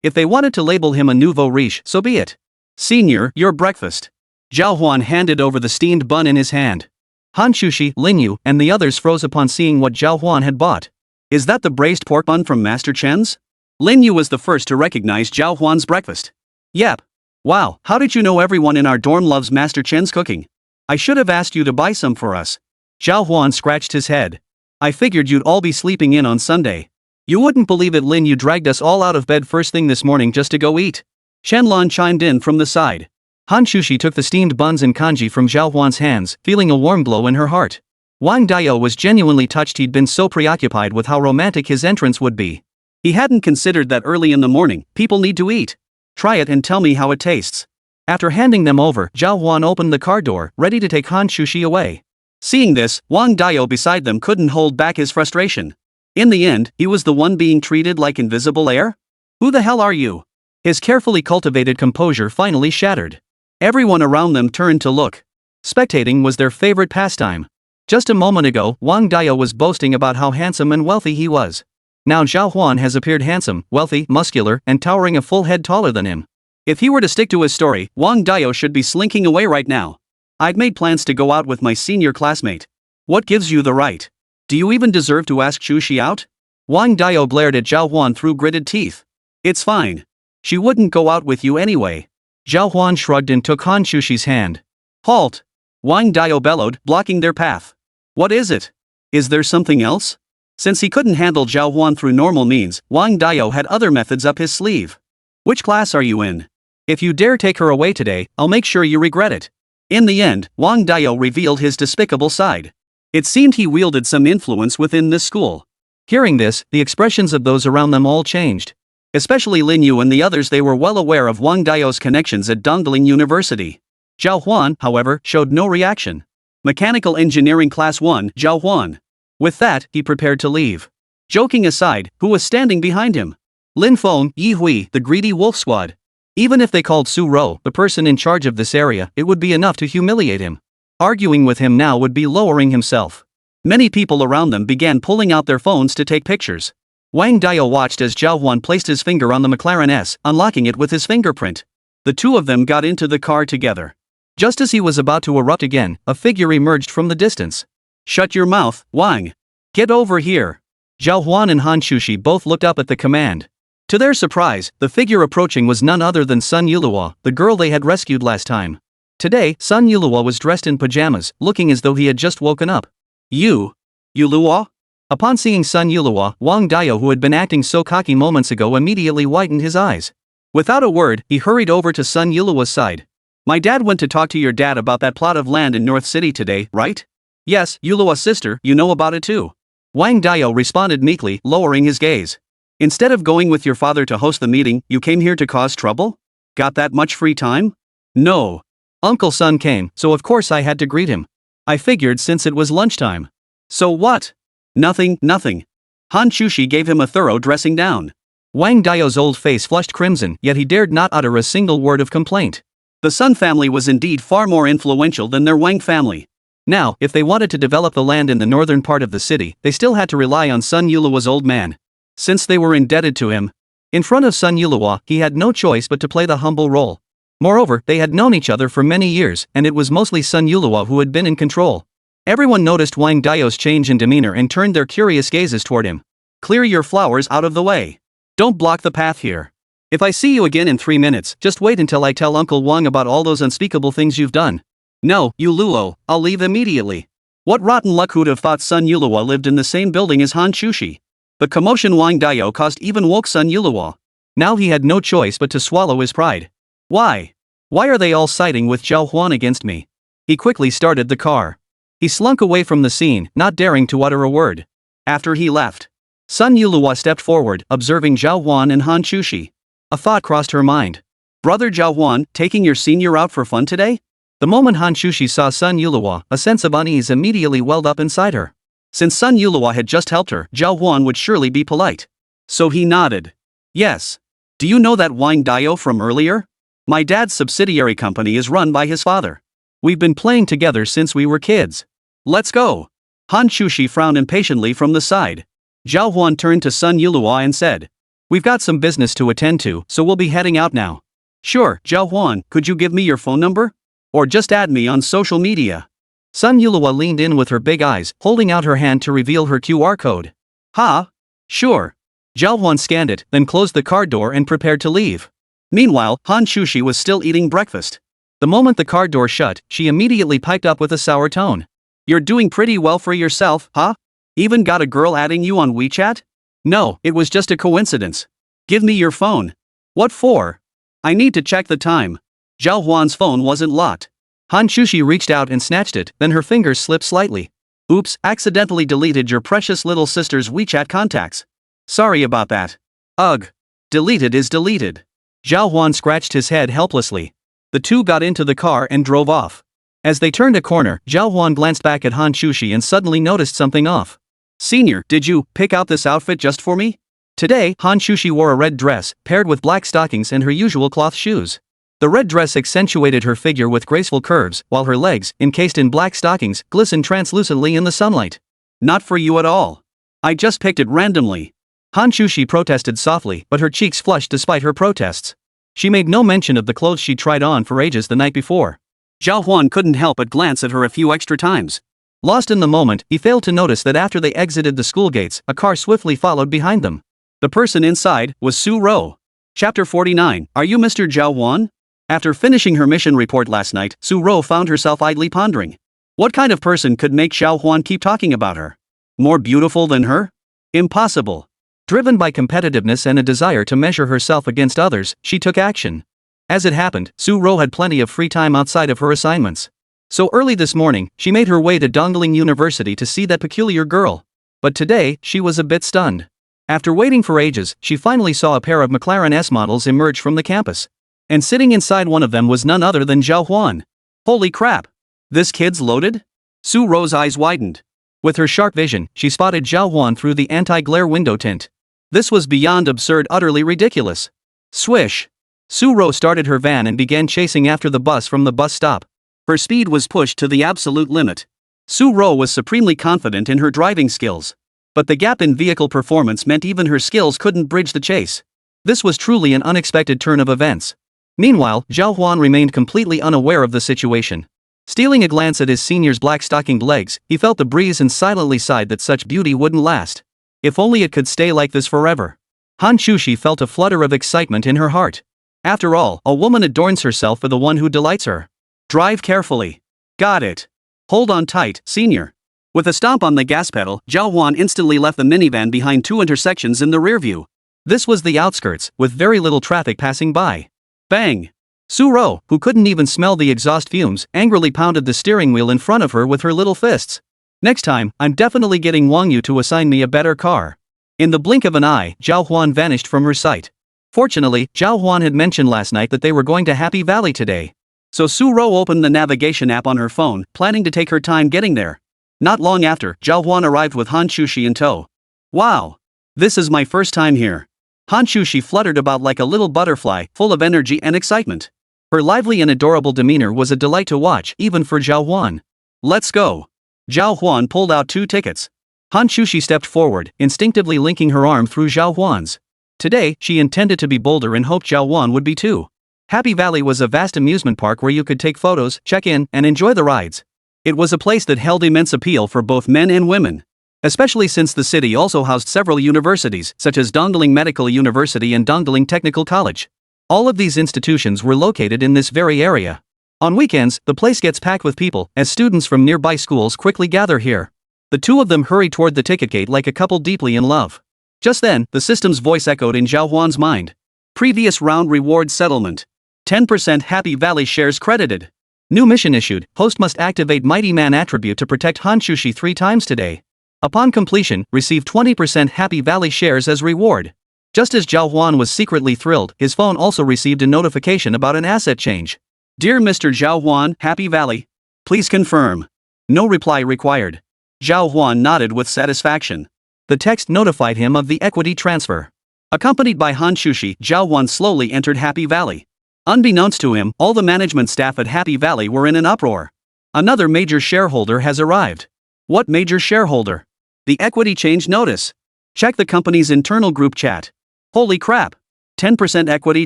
If they wanted to label him a nouveau riche, so be it. Senior, your breakfast. Zhào Huān handed over the steamed bun in his hand. Hán Chǔxī, Linyu, and the others froze upon seeing what Zhào Huān had bought. Is that the braised pork bun from Master Chen's? Linyu was the first to recognize Zhào Huān's breakfast. Yep. Wow, how did you know everyone in our dorm loves Master Chen's cooking? I should have asked you to buy some for us. Zhào Huān scratched his head. I figured you'd all be sleeping in on Sunday. You wouldn't believe it, Lin, you dragged us all out of bed first thing this morning just to go eat. Shenlong chimed in from the side. Hán Chǔxī took the steamed buns and kanji from Zhào Huān's hands, feeling a warm glow in her heart. Wang Dao was genuinely touched. He'd been so preoccupied with how romantic his entrance would be. He hadn't considered that early in the morning, people need to eat. Try it and tell me how it tastes. After handing them over, Zhào Huān opened the car door, ready to take Hán Chǔxī away. Seeing this, Wang Dao beside them couldn't hold back his frustration. In the end, he was the one being treated like invisible air? Who the hell are you? His carefully cultivated composure finally shattered. Everyone around them turned to look. Spectating was their favorite pastime. Just a moment ago, Wang Dao was boasting about how handsome and wealthy he was. Now Zhào Huān has appeared handsome, wealthy, muscular, and towering a full head taller than him. If he were to stick to his story, Wang Dao should be slinking away right now. I'd made plans to go out with my senior classmate. What gives you the right? Do you even deserve to ask Chǔxī out? Wang Dao glared at Zhào Huān through gritted teeth. It's fine. She wouldn't go out with you anyway. Zhào Huān shrugged and took Hán Chǔxī's hand. Halt! Wang Dao bellowed, blocking their path. What is it? Is there something else? Since he couldn't handle Zhào Huān through normal means, Wang Dao had other methods up his sleeve. Which class are you in? If you dare take her away today, I'll make sure you regret it. In the end, Wang Dao revealed his despicable side. It seemed he wielded some influence within this school. Hearing this, the expressions of those around them all changed. Especially Linyu and the others. They were well aware of Wang Dao's connections at Dongling University. Zhào Huān, however, showed no reaction. Mechanical Engineering Class 1, Zhào Huān. With that, he prepared to leave. Joking aside, who was standing behind him? Lin Feng, Yi Hui, the greedy wolf squad. Even if they called Su Ro, the person in charge of this area, it would be enough to humiliate him. Arguing with him now would be lowering himself. Many people around them began pulling out their phones to take pictures. Wang Dao watched as Zhào Huān placed his finger on the McLaren S, unlocking it with his fingerprint. The two of them got into the car together. Just as he was about to erupt again, a figure emerged from the distance. Shut your mouth, Wang. Get over here. Zhào Huān and Hán Chǔxī both looked up at the command. To their surprise, the figure approaching was none other than Sun Yulihua, the girl they had rescued last time. Today, Sun Yulihua was dressed in pajamas, looking as though he had just woken up. Yulihua? Upon seeing Sun Yulihua, Wang Dao, who had been acting so cocky moments ago, immediately widened his eyes. Without a word, he hurried over to Sun Yulihua's side. My dad went to talk to your dad about that plot of land in North City today, right? Yes, Yulihua's sister, you know about it too. Wang Dao responded meekly, lowering his gaze. Instead of going with your father to host the meeting, you came here to cause trouble? Got that much free time? No. Uncle Sun came, so of course I had to greet him. I figured since it was lunchtime. So what? Nothing. Hán Chǔxī gave him a thorough dressing down. Wang Dao's old face flushed crimson, yet he dared not utter a single word of complaint. The Sun family was indeed far more influential than their Wang family. Now, if they wanted to develop the land in the northern part of the city, they still had to rely on Sun Yulihua's old man. Since they were indebted to him. In front of Sun Yulihua, he had no choice but to play the humble role. Moreover, they had known each other for many years, and it was mostly Sun Yulihua who had been in control. Everyone noticed Wang Dao's change in demeanor and turned their curious gazes toward him. Clear your flowers out of the way. Don't block the path here. If I see you again in 3 minutes, just wait until I tell Uncle Wang about all those unspeakable things you've done. No, you Luo, I'll leave immediately. What rotten luck who'd have thought Sun Yulua lived in the same building as Hán Chǔxī. The commotion Wang Dayo caused even woke Sun Yulua. Now he had no choice but to swallow his pride. Why? Why are they all siding with Zhào Huān against me? He quickly started the car. He slunk away from the scene, not daring to utter a word. After he left, Sun Yulua stepped forward, observing Zhào Huān and Hán Chǔxī. A thought crossed her mind. Brother Zhào Huān, taking your senior out for fun today? The moment Hán Chǔxī saw Sun Yulua, a sense of unease immediately welled up inside her. Since Sun Yulua had just helped her, Zhào Huān would surely be polite. So he nodded. Yes. Do you know that Wang Dayo from earlier? My dad's subsidiary company is run by his father. We've been playing together since we were kids. Let's go. Hán Chǔxī frowned impatiently from the side. Zhào Huān turned to Sun Yulua and said, We've got some business to attend to, so we'll be heading out now. Sure, Zhào Huān, could you give me your phone number? Or just add me on social media. Sun Yulua leaned in with her big eyes, holding out her hand to reveal her QR code. Ha? Sure. Zhào Huān scanned it, then closed the car door and prepared to leave. Meanwhile, Hán Chǔxī was still eating breakfast. The moment the car door shut, she immediately piped up with a sour tone. You're doing pretty well for yourself, huh? Even got a girl adding you on WeChat? No, it was just a coincidence. Give me your phone. What for? I need to check the time. Zhào Huān's phone wasn't locked. Hán Chǔxī reached out and snatched it, then her fingers slipped slightly. Oops, accidentally deleted your precious little sister's WeChat contacts. Sorry about that. Ugh. Deleted is deleted. Zhào Huān scratched his head helplessly. The two got into the car and drove off. As they turned a corner, Zhào Huān glanced back at Hán Chǔxī and suddenly noticed something off. Senior, did you pick out this outfit just for me? Today, Hán Chǔxī wore a red dress, paired with black stockings and her usual cloth shoes. The red dress accentuated her figure with graceful curves, while her legs, encased in black stockings, glistened translucently in the sunlight. Not for you at all. I just picked it randomly. Hán Chǔxī protested softly, but her cheeks flushed despite her protests. She made no mention of the clothes she tried on for ages the night before. Zhào Huān couldn't help but glance at her a few extra times. Lost in the moment, he failed to notice that after they exited the school gates, a car swiftly followed behind them. The person inside was Su Ro. Chapter 49. Are you Mr. Zhào Huān? After finishing her mission report last night, Su Ro found herself idly pondering. What kind of person could make Zhào Huān keep talking about her? More beautiful than her? Impossible. Driven by competitiveness and a desire to measure herself against others, she took action. As it happened, Su Ro had plenty of free time outside of her assignments. So early this morning, she made her way to Dongling University to see that peculiar girl. But today, she was a bit stunned. After waiting for ages, she finally saw a pair of McLaren S models emerge from the campus. And sitting inside one of them was none other than Zhào Huān. Holy crap! This kid's loaded? Su Ro's eyes widened. With her sharp vision, she spotted Zhào Huān through the anti-glare window tint. This was beyond absurd, utterly ridiculous. Swish! Su Ro started her van and began chasing after the bus from the bus stop. Her speed was pushed to the absolute limit. Su Ro was supremely confident in her driving skills. But the gap in vehicle performance meant even her skills couldn't bridge the chase. This was truly an unexpected turn of events. Meanwhile, Zhào Huān remained completely unaware of the situation. Stealing a glance at his senior's black-stockinged legs, he felt the breeze and silently sighed that such beauty wouldn't last. If only it could stay like this forever. Hán Chǔxī felt a flutter of excitement in her heart. After all, a woman adorns herself for the one who delights her. Drive carefully. Got it. Hold on tight, senior. With a stomp on the gas pedal, Zhào Huān instantly left the minivan behind two intersections in the rearview. This was the outskirts, with very little traffic passing by. Bang! Su Ro, who couldn't even smell the exhaust fumes, angrily pounded the steering wheel in front of her with her little fists. Next time, I'm definitely getting Wang Yu to assign me a better car. In the blink of an eye, Zhào Huān vanished from her sight. Fortunately, Zhào Huān had mentioned last night that they were going to Happy Valley today. So Su Ro opened the navigation app on her phone, planning to take her time getting there. Not long after, Zhào Huān arrived with Hán Chǔxī in tow. Wow! This is my first time here. Hán Chǔxī fluttered about like a little butterfly, full of energy and excitement. Her lively and adorable demeanor was a delight to watch, even for Zhào Huān. Let's go. Zhào Huān pulled out 2 tickets. Hán Chǔxī stepped forward, instinctively linking her arm through Zhào Huān's. Today, she intended to be bolder and hoped Zhào Huān would be too. Happy Valley was a vast amusement park where you could take photos, check in, and enjoy the rides. It was a place that held immense appeal for both men and women. especially since the city also housed several universities, such as Dongdaeling Medical University and Dongdaeling Technical College. All of these institutions were located in this very area. On weekends, the place gets packed with people, as students from nearby schools quickly gather here. The two of them hurry toward the ticket gate like a couple deeply in love. Just then, the system's voice echoed in Zhào Huān's mind. Previous round reward settlement. 10% Happy Valley shares credited. New mission issued, host must activate Mighty Man attribute to protect Hán Chǔxī 3 times today. Upon completion, receive 20% Happy Valley shares as reward. Just as Zhào Huān was secretly thrilled, his phone also received a notification about an asset change. Dear Mr. Zhào Huān, Happy Valley. Please confirm. No reply required. Zhào Huān nodded with satisfaction. The text notified him of the equity transfer. Accompanied by Hán Chǔxī, Zhào Huān slowly entered Happy Valley. Unbeknownst to him, all the management staff at Happy Valley were in an uproar. Another major shareholder has arrived. What major shareholder? The equity change notice. Check the company's internal group chat. Holy crap! 10% equity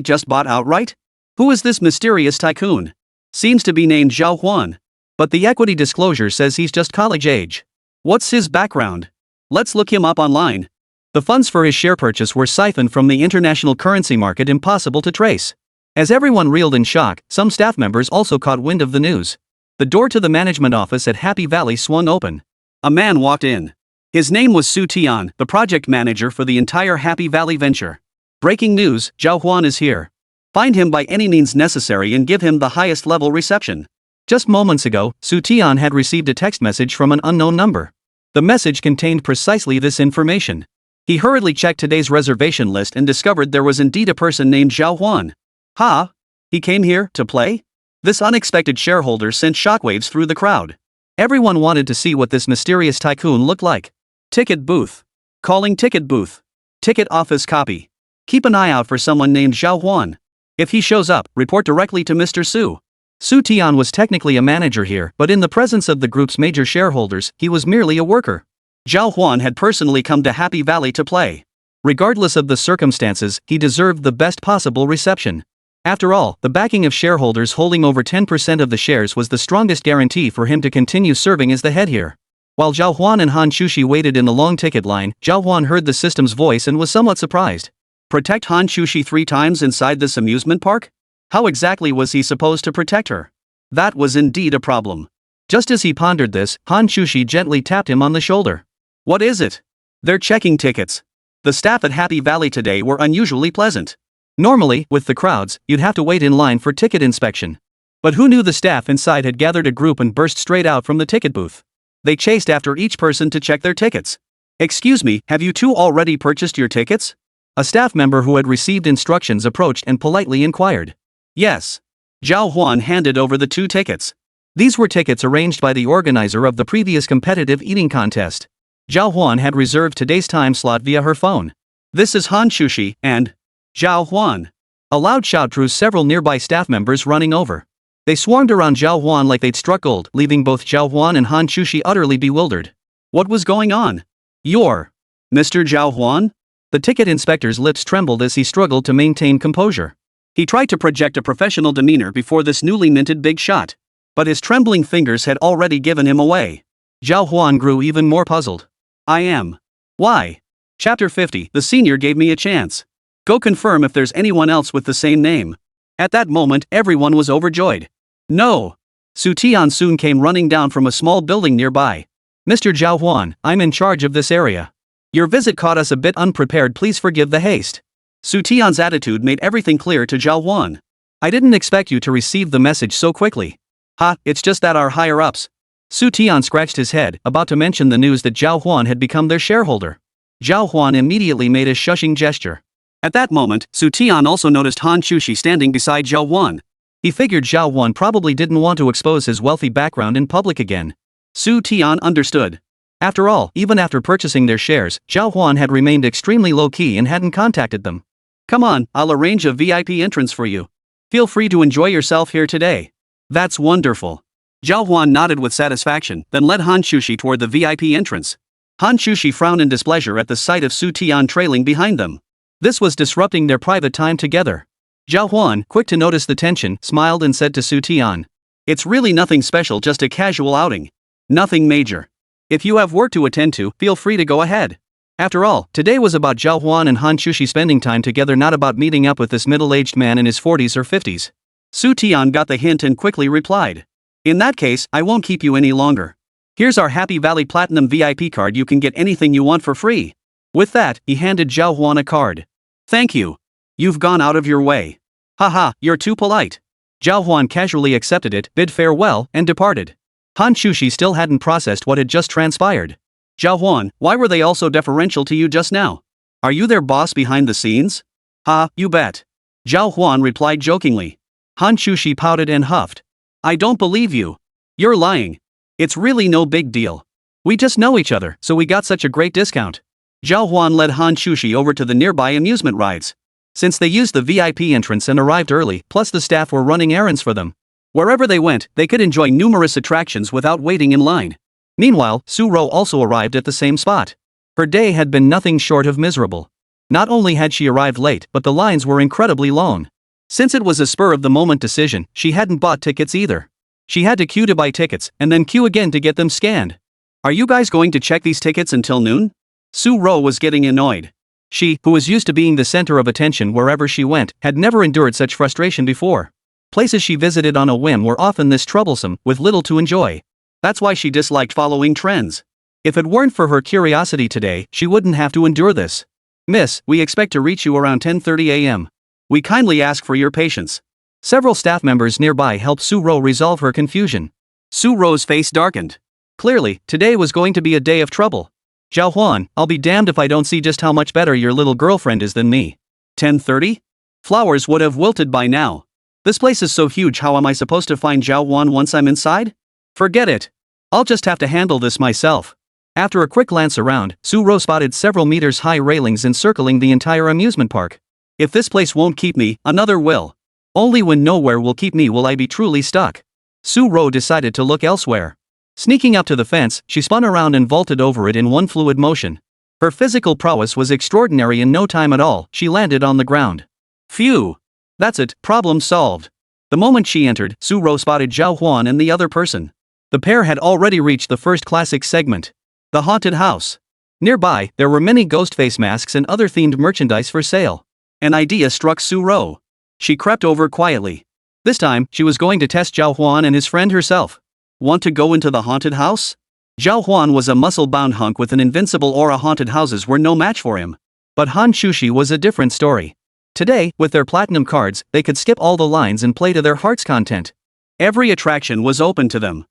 just bought outright? Who is this mysterious tycoon? Seems to be named Zhào Huān. But the equity disclosure says he's just college age. What's his background? Let's look him up online. The funds for his share purchase were siphoned from the international currency market, impossible to trace. As everyone reeled in shock, some staff members also caught wind of the news. The door to the management office at Happy Valley swung open. A man walked in. His name was Su Tian, the project manager for the entire Happy Valley venture. Breaking news, Zhào Huān is here. Find him by any means necessary and give him the highest level reception. Just moments ago, Su Tian had received a text message from an unknown number. The message contained precisely this information. He hurriedly checked today's reservation list and discovered there was indeed a person named Zhào Huān. Ha! He came here to play? This unexpected shareholder sent shockwaves through the crowd. Everyone wanted to see what this mysterious tycoon looked like. Ticket booth. Calling ticket booth. Ticket office copy. Keep an eye out for someone named Zhào Huān. If he shows up, report directly to Mr. Su. Su Tian was technically a manager here, but in the presence of the group's major shareholders, he was merely a worker. Zhào Huān had personally come to Happy Valley to play. Regardless of the circumstances, he deserved the best possible reception. After all, the backing of shareholders holding over 10% of the shares was the strongest guarantee for him to continue serving as the head here. While Zhào Huān and Hán Chǔxī waited in the long ticket line, Zhào Huān heard the system's voice and was somewhat surprised. Protect Hán Chǔxī 3 times inside this amusement park? How exactly was he supposed to protect her? That was indeed a problem. Just as he pondered this, Hán Chǔxī gently tapped him on the shoulder. What is it? They're checking tickets. The staff at Happy Valley today were unusually pleasant. Normally, with the crowds, you'd have to wait in line for ticket inspection. But who knew the staff inside had gathered a group and burst straight out from the ticket booth? They chased after each person to check their tickets. Excuse me, have you two already purchased your tickets? A staff member who had received instructions approached and politely inquired. Yes. Zhào Huān handed over the 2 tickets. These were tickets arranged by the organizer of the previous competitive eating contest. Zhào Huān had reserved today's time slot via her phone. This is Hán Chǔxī, and Zhào Huān. A loud shout drew several nearby staff members running over. They swarmed around Zhào Huān like they'd struck gold, leaving both Zhào Huān and Hán Chǔxī utterly bewildered. What was going on? You're Mr. Zhào Huān? The ticket inspector's lips trembled as he struggled to maintain composure. He tried to project a professional demeanor before this newly minted big shot. But his trembling fingers had already given him away. Zhào Huān grew even more puzzled. I am. Why? Chapter 50, the senior gave me a chance. Go confirm if there's anyone else with the same name. At that moment, everyone was overjoyed. No. Su Tian soon came running down from a small building nearby. Mr. Zhào Huān, I'm in charge of this area. Your visit caught us a bit unprepared, please forgive the haste. Su Tian's attitude made everything clear to Zhào Huān. I didn't expect you to receive the message so quickly. Ha, it's just that our higher-ups. Su Tian scratched his head, about to mention the news that Zhào Huān had become their shareholder. Zhào Huān immediately made a shushing gesture. At that moment, Su Tian also noticed Hán Chǔxī standing beside Zhào Huān. He figured Zhào Huān probably didn't want to expose his wealthy background in public again. Su Tian understood. After all, even after purchasing their shares, Zhào Huān had remained extremely low-key and hadn't contacted them. Come on, I'll arrange a VIP entrance for you. Feel free to enjoy yourself here today. That's wonderful. Zhào Huān nodded with satisfaction, then led Hán Chǔxī toward the VIP entrance. Hán Chǔxī frowned in displeasure at the sight of Su Tian trailing behind them. This was disrupting their private time together. Zhào Huān, quick to notice the tension, smiled and said to Su Tian. It's really nothing special, just a casual outing. Nothing major. If you have work to attend to, feel free to go ahead. After all, today was about Zhào Huān and Hán Chǔxī spending time together, not about meeting up with this middle-aged man in his 40s or 50s. Su Tian got the hint and quickly replied. In that case, I won't keep you any longer. Here's our Happy Valley Platinum VIP card, you can get anything you want for free. With that, he handed Zhào Huān a card. Thank you. You've gone out of your way. Haha, you're too polite. Zhào Huān casually accepted it, bid farewell, and departed. Hán Chǔxī still hadn't processed what had just transpired. Zhào Huān, why were they all so deferential to you just now? Are you their boss behind the scenes? Ha, you bet. Zhào Huān replied jokingly. Hán Chǔxī pouted and huffed. I don't believe you. You're lying. It's really no big deal. We just know each other, so we got such a great discount. Zhào Huān led Hán Chǔxī over to the nearby amusement rides. Since they used the VIP entrance and arrived early, plus the staff were running errands for them. Wherever they went, they could enjoy numerous attractions without waiting in line. Meanwhile, Su-ro also arrived at the same spot. Her day had been nothing short of miserable. Not only had she arrived late, but the lines were incredibly long. Since it was a spur-of-the-moment decision, she hadn't bought tickets either. She had to queue to buy tickets, and then queue again to get them scanned. Are you guys going to check these tickets until noon? Su-ro was getting annoyed. She, who was used to being the center of attention wherever she went, had never endured such frustration before. Places she visited on a whim were often this troublesome, with little to enjoy. That's why she disliked following trends. If it weren't for her curiosity today, she wouldn't have to endure this. Miss, we expect to reach you around 10:30 a.m. We kindly ask for your patience. Several staff members nearby helped Su-ro resolve her confusion. Su-ro's face darkened. Clearly, today was going to be a day of trouble. Zhào Huān, I'll be damned if I don't see just how much better your little girlfriend is than me. 10:30? Flowers would have wilted by now. This place is so huge, how am I supposed to find Zhào Huān once I'm inside? Forget it. I'll just have to handle this myself. After a quick glance around, Su-ro spotted several meters high railings encircling the entire amusement park. If this place won't keep me, another will. Only when nowhere will keep me will I be truly stuck. Su-ro decided to look elsewhere. Sneaking up to the fence, she spun around and vaulted over it in one fluid motion. Her physical prowess was extraordinary. In no time at all, she landed on the ground. Phew! That's it, problem solved. The moment she entered, Su-ro spotted Zhào Huān and the other person. The pair had already reached the first classic segment. The haunted house. Nearby, there were many ghost face masks and other themed merchandise for sale. An idea struck Su-ro. She crept over quietly. This time, she was going to test Zhào Huān and his friend herself. Want to go into the haunted house? Zhào Huān was a muscle-bound hunk with an invincible aura. Haunted houses were no match for him. But Hán Chǔxī was a different story. Today, with their platinum cards, they could skip all the lines and play to their heart's content. Every attraction was open to them.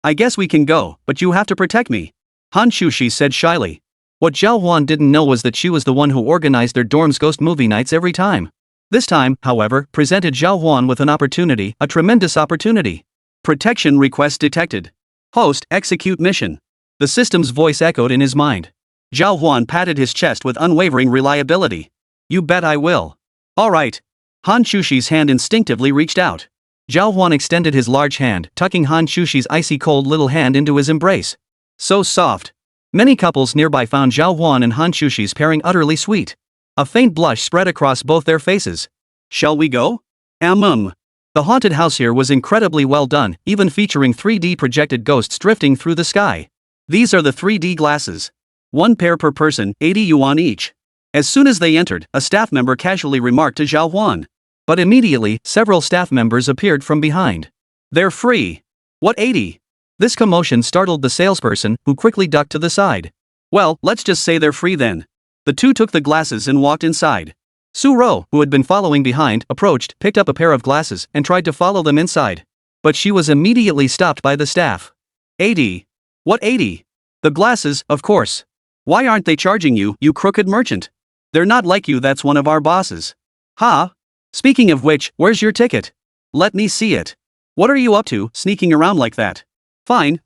I guess we can go, but you have to protect me. Hán Chǔxī said shyly. What Zhào Huān didn't know was that she was the one who organized their dorm's ghost movie nights every time. This time, however, presented Zhào Huān with an opportunity, a tremendous opportunity. Protection request detected. Host, execute mission. The system's voice echoed in his mind. Zhào Huān patted his chest with unwavering reliability. You bet I will. Alright. Hán Chǔxī's hand instinctively reached out. Zhào Huān extended his large hand, tucking Hán Chǔxī's icy cold little hand into his embrace. So soft. Many couples nearby found Zhào Huān and Hán Chǔxī's pairing utterly sweet. A faint blush spread across both their faces. Shall we go? The haunted house here was incredibly well done, even featuring 3D projected ghosts drifting through the sky. These are the 3D glasses. 1 pair per person, 80 yuan each. As soon as they entered, a staff member casually remarked to Zhào Huān. But immediately, several staff members appeared from behind. They're free. What 80? This commotion startled the salesperson, who quickly ducked to the side. Well, let's just say they're free then. The two took the glasses and walked inside. Su-ro, who had been following behind, approached, picked up a pair of glasses, and tried to follow them inside. But she was immediately stopped by the staff. 80. What 80? The glasses, of course. Why aren't they charging you, you crooked merchant? They're not like you, that's one of our bosses. Ha! Speaking of which, where's your ticket? Let me see it. What are you up to, sneaking around like that? Fine.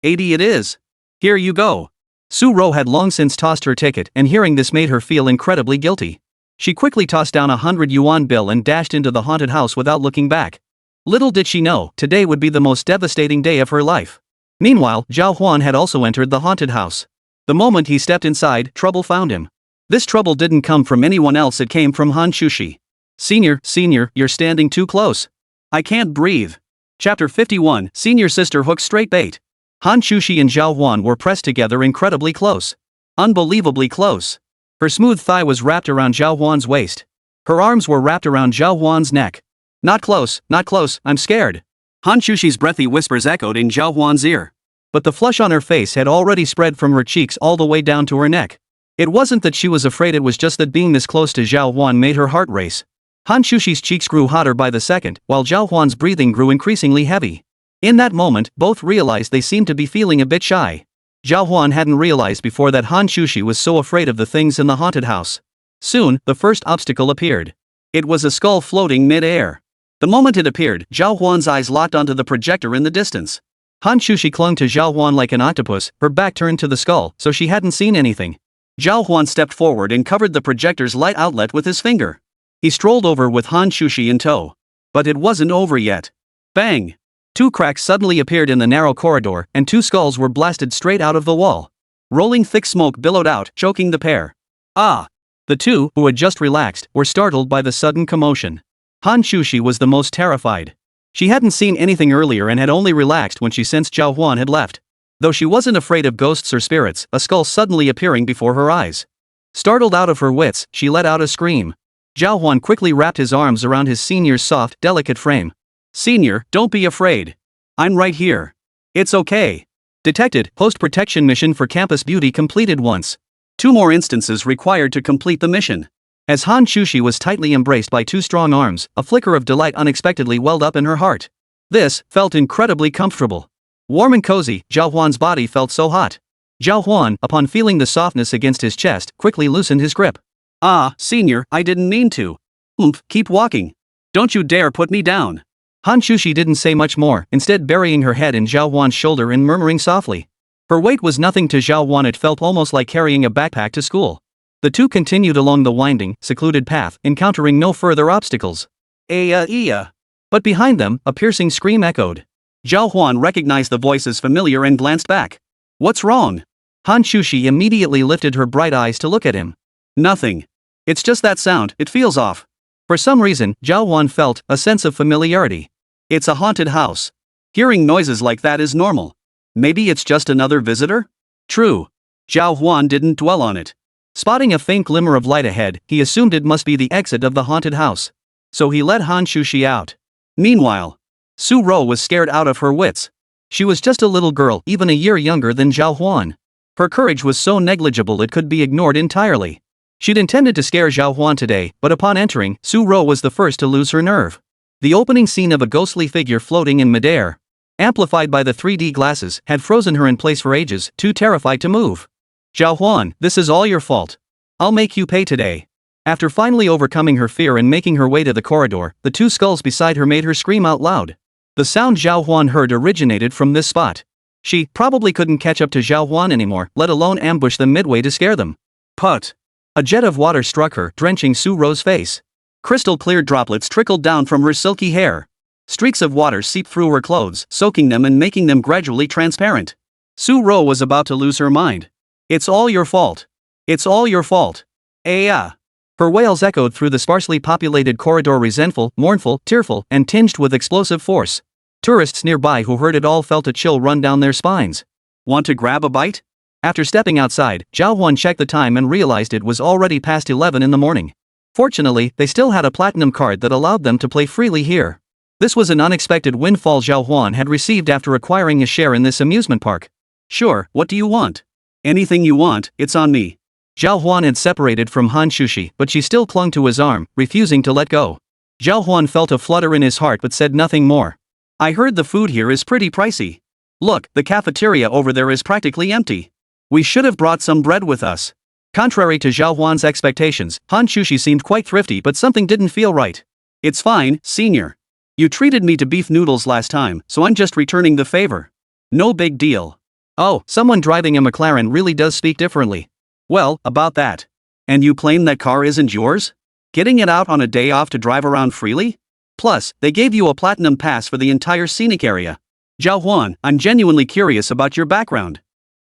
80 it is. Here you go. Su-ro had long since tossed her ticket, and hearing this made her feel incredibly guilty. She quickly tossed down a 100 yuan bill and dashed into the haunted house without looking back. Little did she know, today would be the most devastating day of her life. Meanwhile, Zhào Huān had also entered the haunted house. The moment he stepped inside, trouble found him. This trouble didn't come from anyone else, it came from Hán Chǔxī. Senior, you're standing too close. I can't breathe. Chapter 51, Senior Sister hooks straight bait. Hán Chǔxī and Zhào Huān were pressed together incredibly close. Unbelievably close. Her smooth thigh was wrapped around Zhào Huān's waist. Her arms were wrapped around Zhào Huān's neck. Not close, I'm scared. Hán Chǔxī's breathy whispers echoed in Zhào Huān's ear. But the flush on her face had already spread from her cheeks all the way down to her neck. It wasn't that she was afraid, it was just that being this close to Zhào Huān made her heart race. Hán Chǔxī's cheeks grew hotter by the second, while Zhào Huān's breathing grew increasingly heavy. In that moment, both realized they seemed to be feeling a bit shy. Zhào Huān hadn't realized before that Hán Chǔxī was so afraid of the things in the haunted house. Soon, the first obstacle appeared. It was a skull floating mid-air. The moment it appeared, Zhào Huān's eyes locked onto the projector in the distance. Hán Chǔxī clung to Zhào Huān like an octopus, her back turned to the skull, so she hadn't seen anything. Zhào Huān stepped forward and covered the projector's light outlet with his finger. He strolled over with Hán Chǔxī in tow. But it wasn't over yet. Bang! Two cracks suddenly appeared in the narrow corridor, and two skulls were blasted straight out of the wall. Rolling thick smoke billowed out, choking the pair. Ah! The two, who had just relaxed, were startled by the sudden commotion. Hán Chǔxī was the most terrified. She hadn't seen anything earlier and had only relaxed when she sensed Zhào Huān had left. Though she wasn't afraid of ghosts or spirits, a skull suddenly appearing before her eyes. Startled out of her wits, she let out a scream. Zhào Huān quickly wrapped his arms around his senior's soft, delicate frame. Senior, don't be afraid. I'm right here. It's okay. Detected, post-protection mission for campus beauty completed once. 2 more instances required to complete the mission. As Hán Chǔxī was tightly embraced by 2 strong arms, a flicker of delight unexpectedly welled up in her heart. This felt incredibly comfortable. Warm and cozy, Zhào Huān's body felt so hot. Zhào Huān, upon feeling the softness against his chest, quickly loosened his grip. Ah, senior, I didn't mean to. Keep walking. Don't you dare put me down. Hán Chǔxī didn't say much more, instead burying her head in Zhào Huān's shoulder and murmuring softly. Her weight was nothing to Zhào Huān, it felt almost like carrying a backpack to school. The two continued along the winding, secluded path, encountering no further obstacles. But behind them, a piercing scream echoed. Zhào Huān recognized the voice as familiar and glanced back. What's wrong? Hán Chǔxī immediately lifted her bright eyes to look at him. Nothing. It's just that sound, it feels off. For some reason, Zhào Huān felt a sense of familiarity. It's a haunted house. Hearing noises like that is normal. Maybe it's just another visitor? True. Zhào Huān didn't dwell on it. Spotting a faint glimmer of light ahead, he assumed it must be the exit of the haunted house. So he led Hán Chǔxī out. Meanwhile, Su Ro was scared out of her wits. She was just a little girl, even a year younger than Zhào Huān. Her courage was so negligible it could be ignored entirely. She'd intended to scare Zhào Huān today, but upon entering, Su Ro was the first to lose her nerve. The opening scene of a ghostly figure floating in midair, amplified by the 3D glasses, had frozen her in place for ages, too terrified to move. Zhào Huān, this is all your fault. I'll make you pay today. After finally overcoming her fear and making her way to the corridor, the 2 skulls beside her made her scream out loud. The sound Zhào Huān heard originated from this spot. She probably couldn't catch up to Zhào Huān anymore, let alone ambush them midway to scare them. Put! A jet of water struck her, drenching Su Ro's face. Crystal-clear droplets trickled down from her silky hair. Streaks of water seeped through her clothes, soaking them and making them gradually transparent. Su Ro was about to lose her mind. It's all your fault. It's all your fault. Her wails echoed through the sparsely populated corridor, resentful, mournful, tearful, and tinged with explosive force. Tourists nearby who heard it all felt a chill run down their spines. Want to grab a bite? After stepping outside, Zhào Huān checked the time and realized it was already past 11 in the morning. Fortunately, they still had a platinum card that allowed them to play freely here. This was an unexpected windfall Zhào Huān had received after acquiring a share in this amusement park. Sure, what do you want? Anything you want, it's on me. Zhào Huān had separated from Hán Chǔxī, but she still clung to his arm, refusing to let go. Zhào Huān felt a flutter in his heart but said nothing more. I heard the food here is pretty pricey. Look, the cafeteria over there is practically empty. We should have brought some bread with us. Contrary to Zhào Huān's expectations, Hán Chǔxī seemed quite thrifty, but something didn't feel right. It's fine, senior. You treated me to beef noodles last time, so I'm just returning the favor. No big deal. Oh, someone driving a McLaren really does speak differently. Well, about that. And you claim that car isn't yours? Getting it out on a day off to drive around freely? Plus, they gave you a platinum pass for the entire scenic area. Zhào Huān, I'm genuinely curious about your background.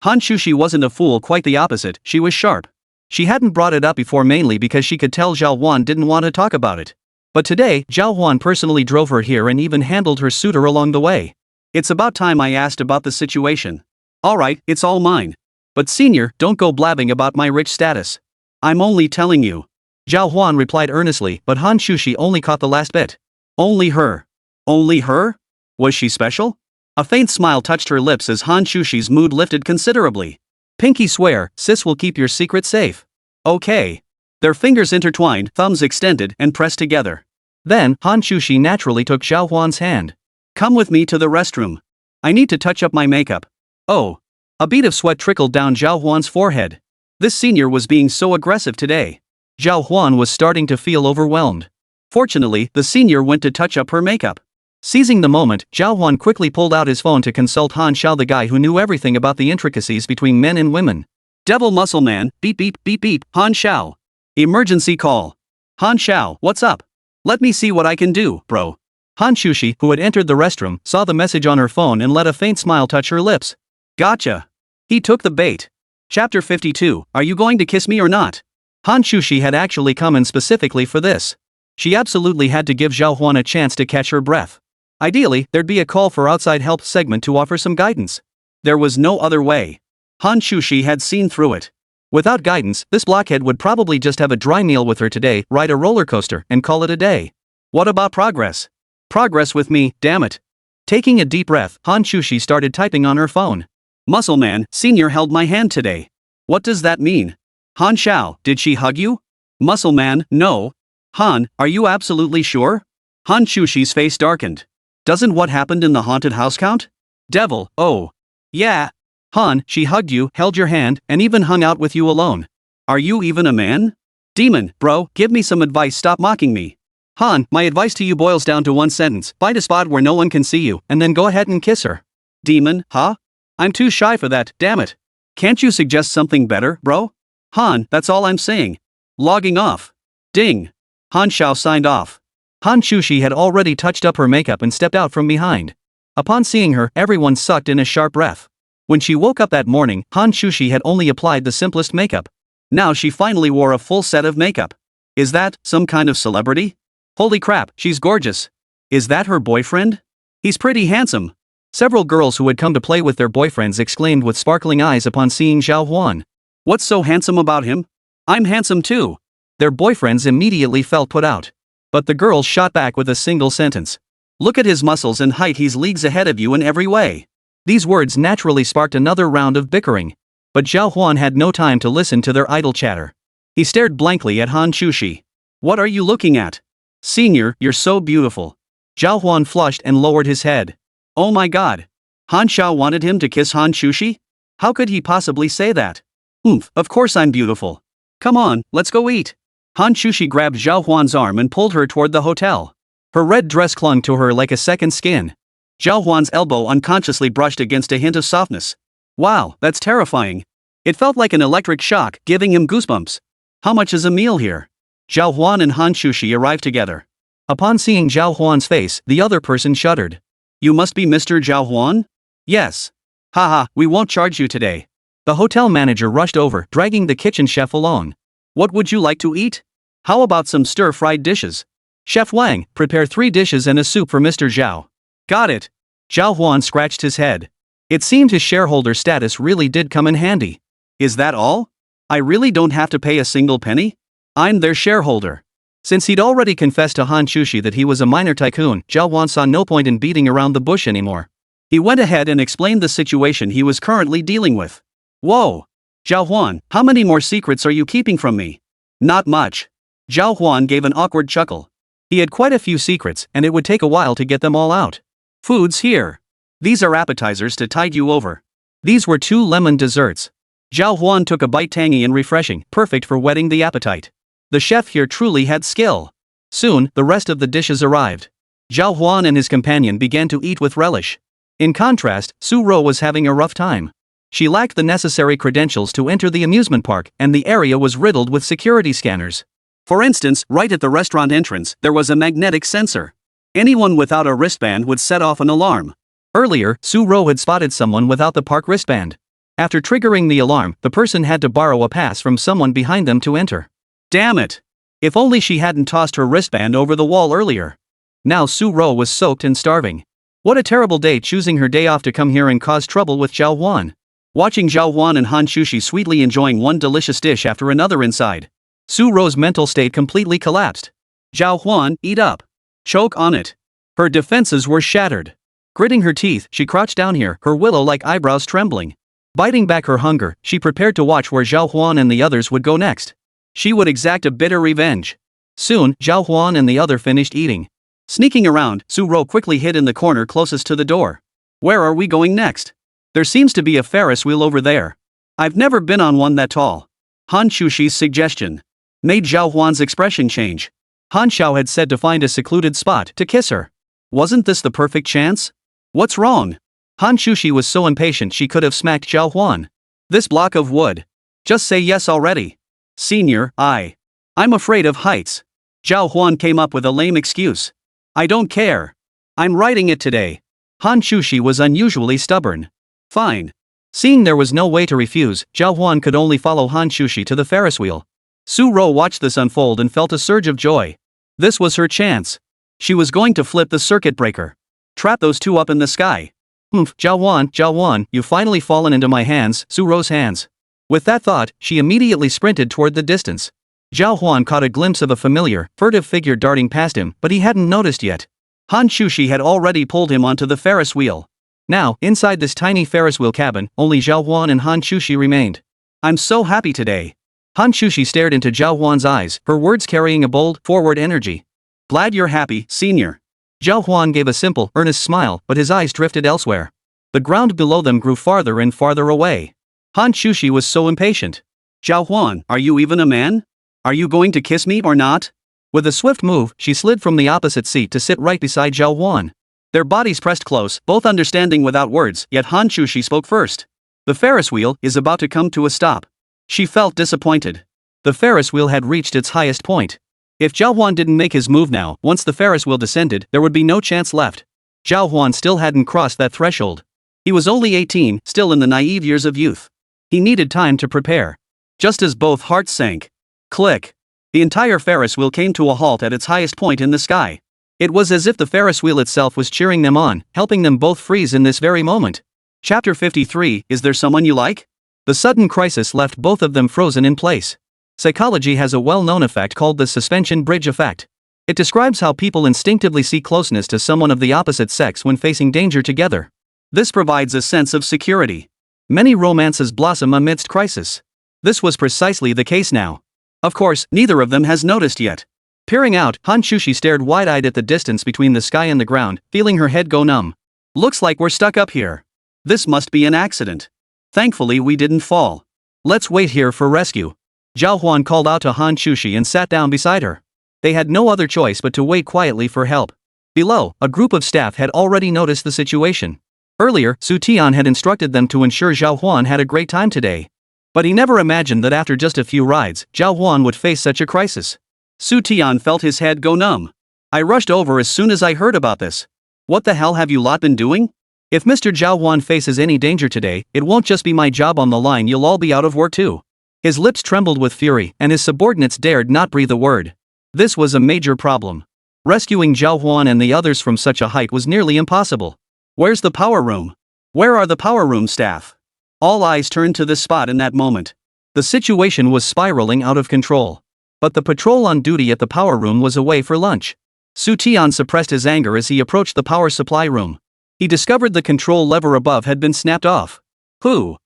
Hán Chǔxī wasn't a fool, quite the opposite, she was sharp. She hadn't brought it up before mainly because she could tell Zhào Huān didn't want to talk about it. But today, Zhào Huān personally drove her here and even handled her suitor along the way. It's about time I asked about the situation. Alright, it's all mine. But senior, don't go blabbing about my rich status. I'm only telling you. Zhào Huān replied earnestly, but Hán Chǔxī only caught the last bit. Only her. Only her? Was she special? A faint smile touched her lips as Hán Chǔxī's mood lifted considerably. Pinky swear, sis will keep your secret safe. Okay. Their fingers intertwined, thumbs extended and pressed together. Then, Hán Chǔxī naturally took Zhào Huān's hand. Come with me to the restroom. I need to touch up my makeup. Oh. A bead of sweat trickled down Zhào Huān's forehead. This senior was being so aggressive today. Zhào Huān was starting to feel overwhelmed. Fortunately, the senior went to touch up her makeup. Seizing the moment, Zhào Huān quickly pulled out his phone to consult Hán Shào, the guy who knew everything about the intricacies between men and women. Devil muscle man, beep beep beep beep, Hán Shào. Emergency call. Hán Shào, what's up? Let me see what I can do, bro. Hán Chǔxī, who had entered the restroom, saw the message on her phone and let a faint smile touch her lips. Gotcha. He took the bait. Chapter 52, Are you going to kiss me or not? Hán Chǔxī had actually come in specifically for this. She absolutely had to give Zhào Huān a chance to catch her breath. Ideally, there'd be a call for outside help segment to offer some guidance. There was no other way. Hán Chǔxī had seen through it. Without guidance, this blockhead would probably just have a dry meal with her today, ride a roller coaster, and call it a day. What about progress? Progress with me, damn it. Taking a deep breath, Hán Chǔxī started typing on her phone. Muscle man, senior held my hand today. What does that mean? Hán Shào, did she hug you? Muscle man, no. Han, are you absolutely sure? Hán Chǔxī's face darkened. Doesn't what happened in the haunted house count? Devil, oh. Yeah. Han, she hugged you, held your hand, and even hung out with you alone. Are you even a man? Demon, bro, give me some advice, stop mocking me. Han, my advice to you boils down to one sentence, find a spot where no one can see you, and then go ahead and kiss her. Demon, huh? I'm too shy for that, damn it. Can't you suggest something better, bro? Han, that's all I'm saying. Logging off. Ding. Hán Shào signed off. Hán Chǔxī had already touched up her makeup and stepped out from behind. Upon seeing her, everyone sucked in a sharp breath. When she woke up that morning, Hán Chǔxī had only applied the simplest makeup. Now she finally wore a full set of makeup. Is that some kind of celebrity? Holy crap, she's gorgeous. Is that her boyfriend? He's pretty handsome. Several girls who had come to play with their boyfriends exclaimed with sparkling eyes upon seeing Zhào Huān. What's so handsome about him? I'm handsome too. Their boyfriends immediately felt put out. But the girls shot back with a single sentence. Look at his muscles and height, he's leagues ahead of you in every way. These words naturally sparked another round of bickering. But Zhào Huān had no time to listen to their idle chatter. He stared blankly at Hán Chǔxī. What are you looking at? Senior, you're so beautiful. Zhào Huān flushed and lowered his head. Oh my god. Hán Shào wanted him to kiss Hán Chǔxī? How could he possibly say that? Of course I'm beautiful. Come on, let's go eat. Hán Chǔxī grabbed Zhào Huān's arm and pulled her toward the hotel. Her red dress clung to her like a second skin. Zhào Huān's elbow unconsciously brushed against a hint of softness. Wow, that's terrifying. It felt like an electric shock, giving him goosebumps. How much is a meal here? Zhào Huān and Hán Chǔxī arrived together. Upon seeing Zhào Huān's face, the other person shuddered. You must be Mr. Zhào Huān? Yes. Haha, we won't charge you today. The hotel manager rushed over, dragging the kitchen chef along. What would you like to eat? How about some stir-fried dishes? Chef Wang, prepare 3 dishes and a soup for Mr. Zhào. Got it. Zhào Huān scratched his head. It seemed his shareholder status really did come in handy. Is that all? I really don't have to pay a single penny? I'm their shareholder. Since he'd already confessed to Hán Chǔxī that he was a minor tycoon, Zhào Huān saw no point in beating around the bush anymore. He went ahead and explained the situation he was currently dealing with. Whoa! Zhào Huān, how many more secrets are you keeping from me? Not much. Zhào Huān gave an awkward chuckle. He had quite a few secrets, and it would take a while to get them all out. Food's here. These are appetizers to tide you over. These were 2 lemon desserts. Zhào Huān took a bite, tangy and refreshing, perfect for whetting the appetite. The chef here truly had skill. Soon, the rest of the dishes arrived. Zhào Huān and his companion began to eat with relish. In contrast, Su Ro was having a rough time. She lacked the necessary credentials to enter the amusement park, and the area was riddled with security scanners. For instance, right at the restaurant entrance, there was a magnetic sensor. Anyone without a wristband would set off an alarm. Earlier, Su Ro had spotted someone without the park wristband. After triggering the alarm, the person had to borrow a pass from someone behind them to enter. Damn it! If only she hadn't tossed her wristband over the wall earlier. Now Su Ro was soaked and starving. What a terrible day, choosing her day off to come here and cause trouble with Zhào Huān. Watching Zhào Huān and Hán Chǔxī sweetly enjoying one delicious dish after another inside, Su Ro's mental state completely collapsed. Zhào Huān, eat up. Choke on it. Her defenses were shattered. Gritting her teeth, she crouched down here, her willow-like eyebrows trembling. Biting back her hunger, she prepared to watch where Zhào Huān and the others would go next. She would exact a bitter revenge. Soon, Zhào Huān and the other finished eating. Sneaking around, Su Ro quickly hid in the corner closest to the door. Where are we going next? There seems to be a Ferris wheel over there. I've never been on one that tall. Hán Chǔxī's suggestion made Zhào Huān's expression change. Hán Shào had said to find a secluded spot to kiss her. Wasn't this the perfect chance? What's wrong? Hán Chǔxī was so impatient she could have smacked Zhào Huān. This block of wood. Just say yes already. Senior, I'm afraid of heights. Zhào Huān came up with a lame excuse. I don't care. I'm riding it today. Hán Chǔxī was unusually stubborn. Fine. Seeing there was no way to refuse, Zhào Huān could only follow Hán Chǔxī to the Ferris wheel. Su Ro watched this unfold and felt a surge of joy. This was her chance. She was going to flip the circuit breaker. Trap those two up in the sky. Zhào Huān, you've finally fallen into my hands, Su Ro's hands. With that thought, she immediately sprinted toward the distance. Zhào Huān caught a glimpse of a familiar, furtive figure darting past him, but he hadn't noticed yet. Hán Chǔxī had already pulled him onto the Ferris wheel. Now, inside this tiny Ferris wheel cabin, only Zhào Huān and Hán Chǔxī remained. I'm so happy today. Hán Chǔxī stared into Zhào Huān's eyes, her words carrying a bold, forward energy. Glad you're happy, senior. Zhào Huān gave a simple, earnest smile, but his eyes drifted elsewhere. The ground below them grew farther and farther away. Hán Chǔxī was so impatient. Zhào Huān, are you even a man? Are you going to kiss me or not? With a swift move, she slid from the opposite seat to sit right beside Zhào Huān. Their bodies pressed close, both understanding without words, yet Hán Chǔxī spoke first. The Ferris wheel is about to come to a stop. She felt disappointed. The Ferris wheel had reached its highest point. If Zhào Huān didn't make his move now, once the Ferris wheel descended, there would be no chance left. Zhào Huān still hadn't crossed that threshold. He was only 18, still in the naive years of youth. He needed time to prepare. Just as both hearts sank. Click. The entire Ferris wheel came to a halt at its highest point in the sky. It was as if the Ferris wheel itself was cheering them on, helping them both freeze in this very moment. Chapter 53, Is There Someone You Like? The sudden crisis left both of them frozen in place. Psychology has a well-known effect called the suspension bridge effect. It describes how people instinctively seek closeness to someone of the opposite sex when facing danger together. This provides a sense of security. Many romances blossom amidst crisis. This was precisely the case now. Of course, neither of them has noticed yet. Peering out, Hán Chǔxī stared wide-eyed at the distance between the sky and the ground, feeling her head go numb. Looks like we're stuck up here. This must be an accident. Thankfully we didn't fall. Let's wait here for rescue. Zhào Huān called out to Hán Chǔxī and sat down beside her. They had no other choice but to wait quietly for help. Below, a group of staff had already noticed the situation. Earlier, Su Tian had instructed them to ensure Zhào Huān had a great time today. But he never imagined that after just a few rides, Zhào Huān would face such a crisis. Su Tian felt his head go numb. I rushed over as soon as I heard about this. What the hell have you lot been doing? If Mr. Zhào Huān faces any danger today, it won't just be my job on the line, you'll all be out of work too. His lips trembled with fury, and his subordinates dared not breathe a word. This was a major problem. Rescuing Zhào Huān and the others from such a height was nearly impossible. Where's the power room? Where are the power room staff? All eyes turned to this spot in that moment. The situation was spiraling out of control. But the patrol on duty at the power room was away for lunch. Su Tian suppressed his anger as he approached the power supply room. He discovered the control lever above had been snapped off. Who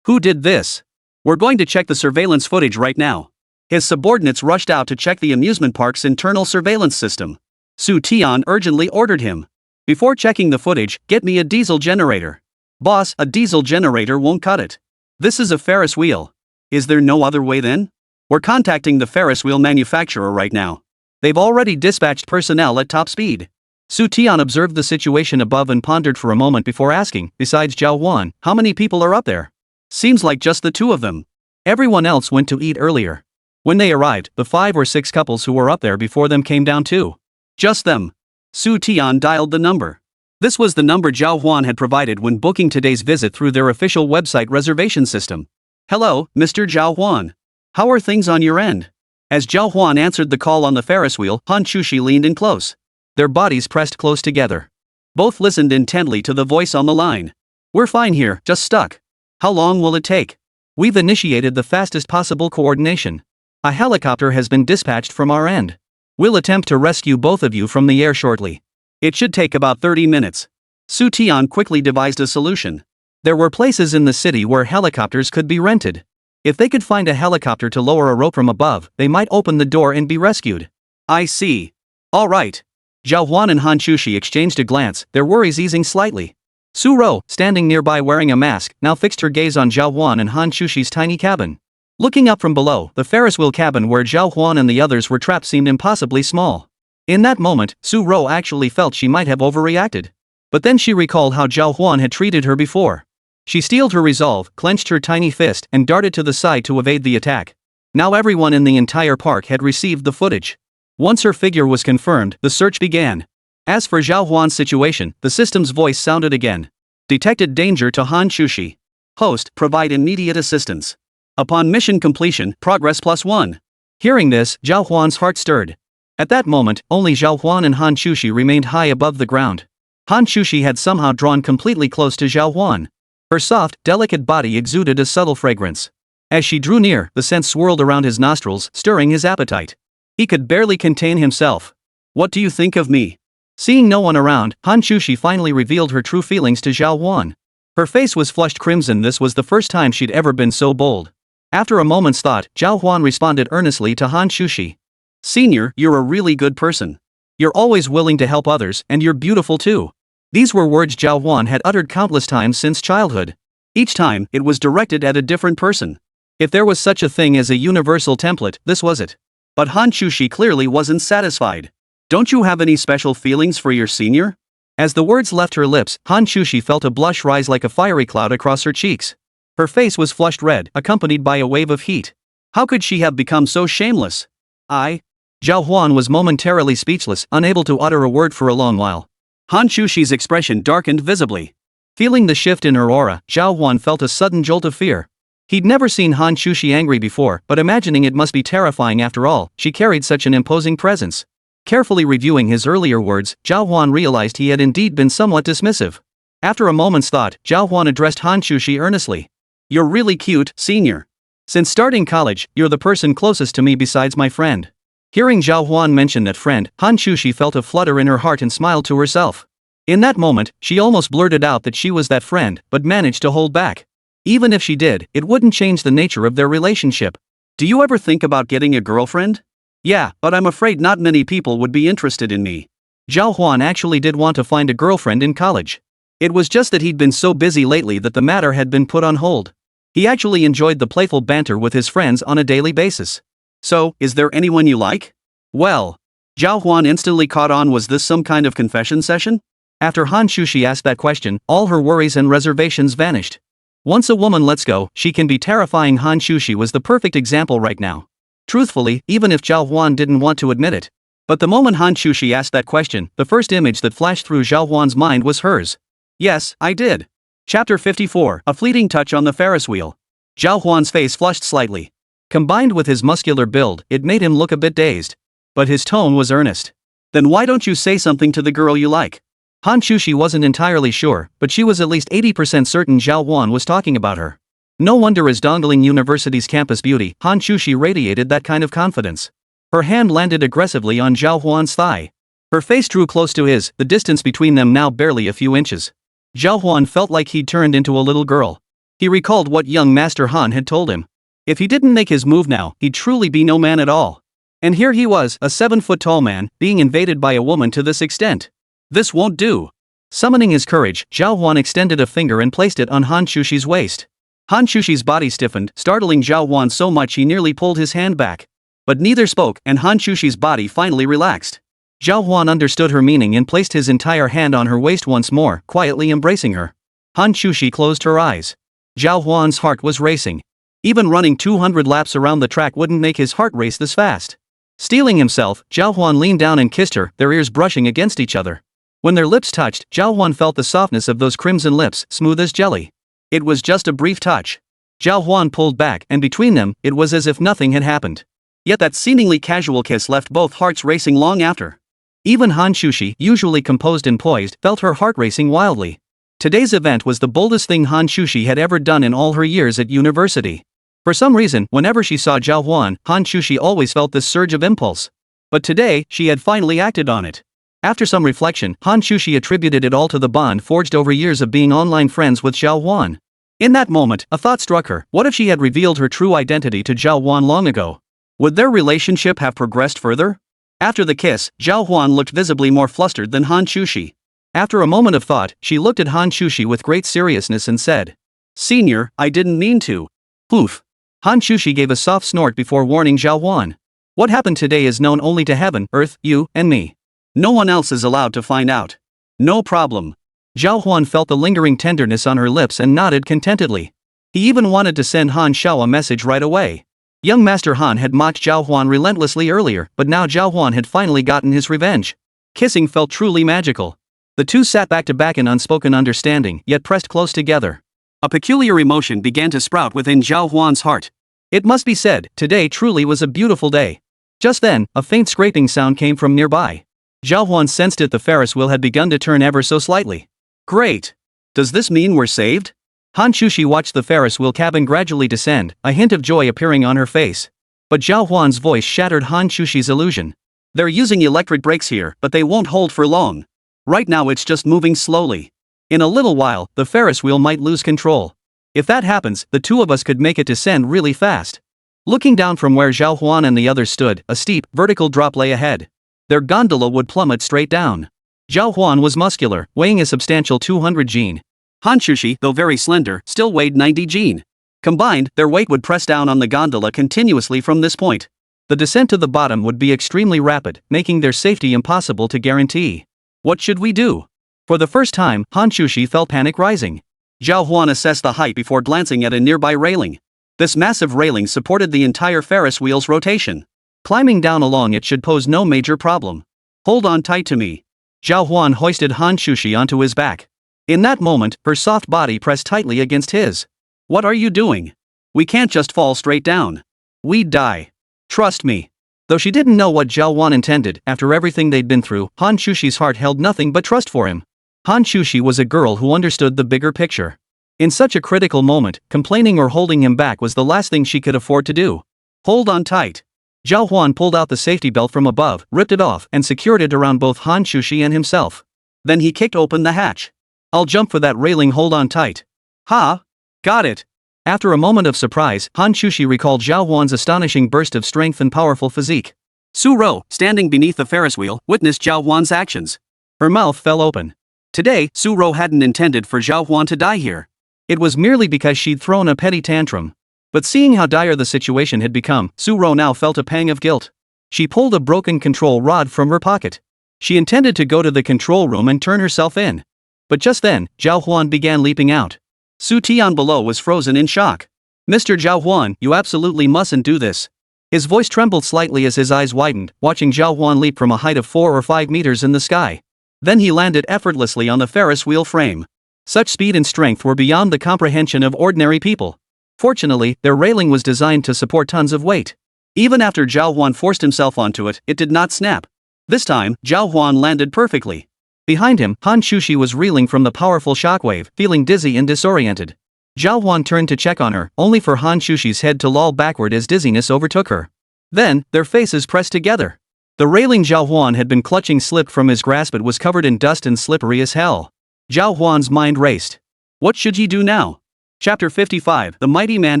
did this? We're going to check the surveillance footage right now. His subordinates rushed out to check the amusement park's internal surveillance system. Su Tian urgently ordered him. Before checking the footage, get me a diesel generator. Boss, a diesel generator won't cut it. This is a Ferris wheel. Is there no other way then? We're contacting the Ferris wheel manufacturer right now. They've already dispatched personnel at top speed. Su Tian observed the situation above and pondered for a moment before asking, besides Zhào Huān, how many people are up there? Seems like just the two of them. Everyone else went to eat earlier. When they arrived, the 5 or 6 couples who were up there before them came down too. Just them. Su Tian dialed the number. This was the number Zhào Huān had provided when booking today's visit through their official website reservation system. Hello, Mr. Zhào Huān. How are things on your end? As Zhào Huān answered the call on the Ferris wheel, Hán Chǔxī leaned in close. Their bodies pressed close together. Both listened intently to the voice on the line. We're fine here, just stuck. How long will it take? We've initiated the fastest possible coordination. A helicopter has been dispatched from our end. We'll attempt to rescue both of you from the air shortly. It should take about 30 minutes. Su Tian quickly devised a solution. There were places in the city where helicopters could be rented. If they could find a helicopter to lower a rope from above, they might open the door and be rescued. I see. All right. Zhào Huān and Hán Chǔxī exchanged a glance, their worries easing slightly. Su Ro, standing nearby wearing a mask, now fixed her gaze on Zhào Huān and Hán Chǔxī's tiny cabin. Looking up from below, the Ferris wheel cabin where Zhào Huān and the others were trapped seemed impossibly small. In that moment, Su Ro actually felt she might have overreacted. But then she recalled how Zhào Huān had treated her before. She steeled her resolve, clenched her tiny fist, and darted to the side to evade the attack. Now everyone in the entire park had received the footage. Once her figure was confirmed, the search began. As for Zhào Huān's situation, the system's voice sounded again. Detected danger to Hán Chǔxī. Host, provide immediate assistance. Upon mission completion, progress +1. Hearing this, Zhào Huān's heart stirred. At that moment, only Zhào Huān and Hán Chǔxī remained high above the ground. Hán Chǔxī had somehow drawn completely close to Zhào Huān. Her soft, delicate body exuded a subtle fragrance. As she drew near, the scent swirled around his nostrils, stirring his appetite. He could barely contain himself. What do you think of me? Seeing no one around, Hán Chǔxī finally revealed her true feelings to Zhào Huān. Her face was flushed crimson. This was the first time she'd ever been so bold. After a moment's thought, Zhào Huān responded earnestly to Hán Chǔxī. Senior, you're a really good person. You're always willing to help others, and you're beautiful too. These were words Zhào Huān had uttered countless times since childhood. Each time, it was directed at a different person. If there was such a thing as a universal template, this was it. But Hán Chǔxī clearly wasn't satisfied. Don't you have any special feelings for your senior? As the words left her lips, Hán Chǔxī felt a blush rise like a fiery cloud across her cheeks. Her face was flushed red, accompanied by a wave of heat. How could she have become so shameless? Zhào Huān was momentarily speechless, unable to utter a word for a long while. Hán Chǔxī's expression darkened visibly. Feeling the shift in her aura, Zhào Huān felt a sudden jolt of fear. He'd never seen Hán Chǔxī angry before, but imagining it must be terrifying after all, she carried such an imposing presence. Carefully reviewing his earlier words, Zhào Huān realized he had indeed been somewhat dismissive. After a moment's thought, Zhào Huān addressed Hán Chǔxī earnestly. You're really cute, senior. Since starting college, you're the person closest to me besides my friend. Hearing Zhào Huān mention that friend, Hán Chǔxī felt a flutter in her heart and smiled to herself. In that moment, she almost blurted out that she was that friend, but managed to hold back. Even if she did, it wouldn't change the nature of their relationship. Do you ever think about getting a girlfriend? Yeah, but I'm afraid not many people would be interested in me. Zhào Huān actually did want to find a girlfriend in college. It was just that he'd been so busy lately that the matter had been put on hold. He actually enjoyed the playful banter with his friends on a daily basis. So, is there anyone you like? Well, Zhào Huān instantly caught on. Was this some kind of confession session? After Hán Chǔxī asked that question, all her worries and reservations vanished. Once a woman lets go, she can be terrifying. Hán Chǔxī was the perfect example right now. Truthfully, even if Zhào Huān didn't want to admit it. But the moment Hán Chǔxī asked that question, the first image that flashed through Zhào Huān's mind was hers. Yes, I did. Chapter 54, a fleeting touch on the Ferris wheel. Zhào Huān's face flushed slightly. Combined with his muscular build, it made him look a bit dazed. But his tone was earnest. Then why don't you say something to the girl you like? Hán Chǔxī wasn't entirely sure, but she was at least 80% certain Zhào Huān was talking about her. No wonder as Dongling University's campus beauty, Hán Chǔxī radiated that kind of confidence. Her hand landed aggressively on Zhào Huān's thigh. Her face drew close to his, the distance between them now barely a few inches. Zhào Huān felt like he'd turned into a little girl. He recalled what young Master Han had told him. If he didn't make his move now, he'd truly be no man at all. And here he was, a 7-foot-tall man, being invaded by a woman to this extent. This won't do. Summoning his courage, Zhào Huān extended a finger and placed it on Hán Chǔxī's waist. Hán Chǔxī's body stiffened, startling Zhào Huān so much he nearly pulled his hand back. But neither spoke, and Hán Chǔxī's body finally relaxed. Zhào Huān understood her meaning and placed his entire hand on her waist once more, quietly embracing her. Hán Chǔxī closed her eyes. Zhào Huān's heart was racing. Even running 200 laps around the track wouldn't make his heart race this fast. Steeling himself, Zhào Huān leaned down and kissed her, their ears brushing against each other. When their lips touched, Zhào Huān felt the softness of those crimson lips, smooth as jelly. It was just a brief touch. Zhào Huān pulled back, and between them, it was as if nothing had happened. Yet that seemingly casual kiss left both hearts racing long after. Even Hán Chǔxī, usually composed and poised, felt her heart racing wildly. Today's event was the boldest thing Hán Chǔxī had ever done in all her years at university. For some reason, whenever she saw Zhào Huān, Hán Chǔxī always felt this surge of impulse. But today, she had finally acted on it. After some reflection, Hán Chǔxī attributed it all to the bond forged over years of being online friends with Zhào Huān. In that moment, a thought struck her: what if she had revealed her true identity to Zhào Huān long ago? Would their relationship have progressed further? After the kiss, Zhào Huān looked visibly more flustered than Hán Chǔxī. After a moment of thought, she looked at Hán Chǔxī with great seriousness and said, "Senior, I didn't mean to." Poof. Hán Chǔxī gave a soft snort before warning Zhào Huān. "What happened today is known only to heaven, earth, you, and me. No one else is allowed to find out." "No problem." Zhào Huān felt the lingering tenderness on her lips and nodded contentedly. He even wanted to send Hán Shào a message right away. Young Master Han had mocked Zhào Huān relentlessly earlier, but now Zhào Huān had finally gotten his revenge. Kissing felt truly magical. The two sat back to back in unspoken understanding, yet pressed close together. A peculiar emotion began to sprout within Zhào Huān's heart. It must be said, today truly was a beautiful day. Just then, a faint scraping sound came from nearby. Zhào Huān sensed it. The Ferris wheel had begun to turn ever so slightly. Great! Does this mean we're saved? Hán Chǔxī watched the Ferris wheel cabin gradually descend, a hint of joy appearing on her face. But Zhào Huān's voice shattered Hán Chǔxī's illusion. "They're using electric brakes here, but they won't hold for long. Right now it's just moving slowly. In a little while, the Ferris wheel might lose control. If that happens, the two of us could make it descend really fast." Looking down from where Zhào Huān and the others stood, a steep, vertical drop lay ahead. Their gondola would plummet straight down. Zhào Huān was muscular, weighing a substantial 200 jin. Hán Chǔxī, though very slender, still weighed 90 jin. Combined, their weight would press down on the gondola continuously from this point. The descent to the bottom would be extremely rapid, making their safety impossible to guarantee. What should we do? For the first time, Hán Chǔxī felt panic rising. Zhào Huān assessed the height before glancing at a nearby railing. This massive railing supported the entire Ferris wheel's rotation. Climbing down along it should pose no major problem. "Hold on tight to me." Zhào Huān hoisted Hán Chǔxī onto his back. In that moment, her soft body pressed tightly against his. "What are you doing? We can't just fall straight down. We'd die. Trust me." Though she didn't know what Zhào Huān intended, after everything they'd been through, Hán Chǔxī's heart held nothing but trust for him. Hán Chǔxī was a girl who understood the bigger picture. In such a critical moment, complaining or holding him back was the last thing she could afford to do. "Hold on tight." Zhào Huān pulled out the safety belt from above, ripped it off, and secured it around both Hán Chǔxī and himself. Then he kicked open the hatch. "I'll jump for that railing, hold on tight." "Ha! Got it." After a moment of surprise, Hán Chǔxī recalled Zhào Huān's astonishing burst of strength and powerful physique. Su Ro, standing beneath the Ferris wheel, witnessed Zhào Huān's actions. Her mouth fell open. Today, Su Ro hadn't intended for Zhào Huān to die here. It was merely because she'd thrown a petty tantrum. But seeing how dire the situation had become, Su Ro now felt a pang of guilt. She pulled a broken control rod from her pocket. She intended to go to the control room and turn herself in. But just then, Zhào Huān began leaping out. Su Tian below was frozen in shock. "Mr. Zhào Huān, you absolutely mustn't do this." His voice trembled slightly as his eyes widened, watching Zhào Huān leap from a height of 4 or 5 meters in the sky. Then he landed effortlessly on the Ferris wheel frame. Such speed and strength were beyond the comprehension of ordinary people. Fortunately, their railing was designed to support tons of weight. Even after Zhào Huān forced himself onto it, it did not snap. This time, Zhào Huān landed perfectly. Behind him, Hán Chǔxī was reeling from the powerful shockwave, feeling dizzy and disoriented. Zhào Huān turned to check on her, only for Hán Chǔxī's head to loll backward as dizziness overtook her. Then, their faces pressed together. The railing Zhào Huān had been clutching slipped from his grasp. It was covered in dust and slippery as hell. Zhào Huān's mind raced. What should he do now? Chapter 55, The Mighty Man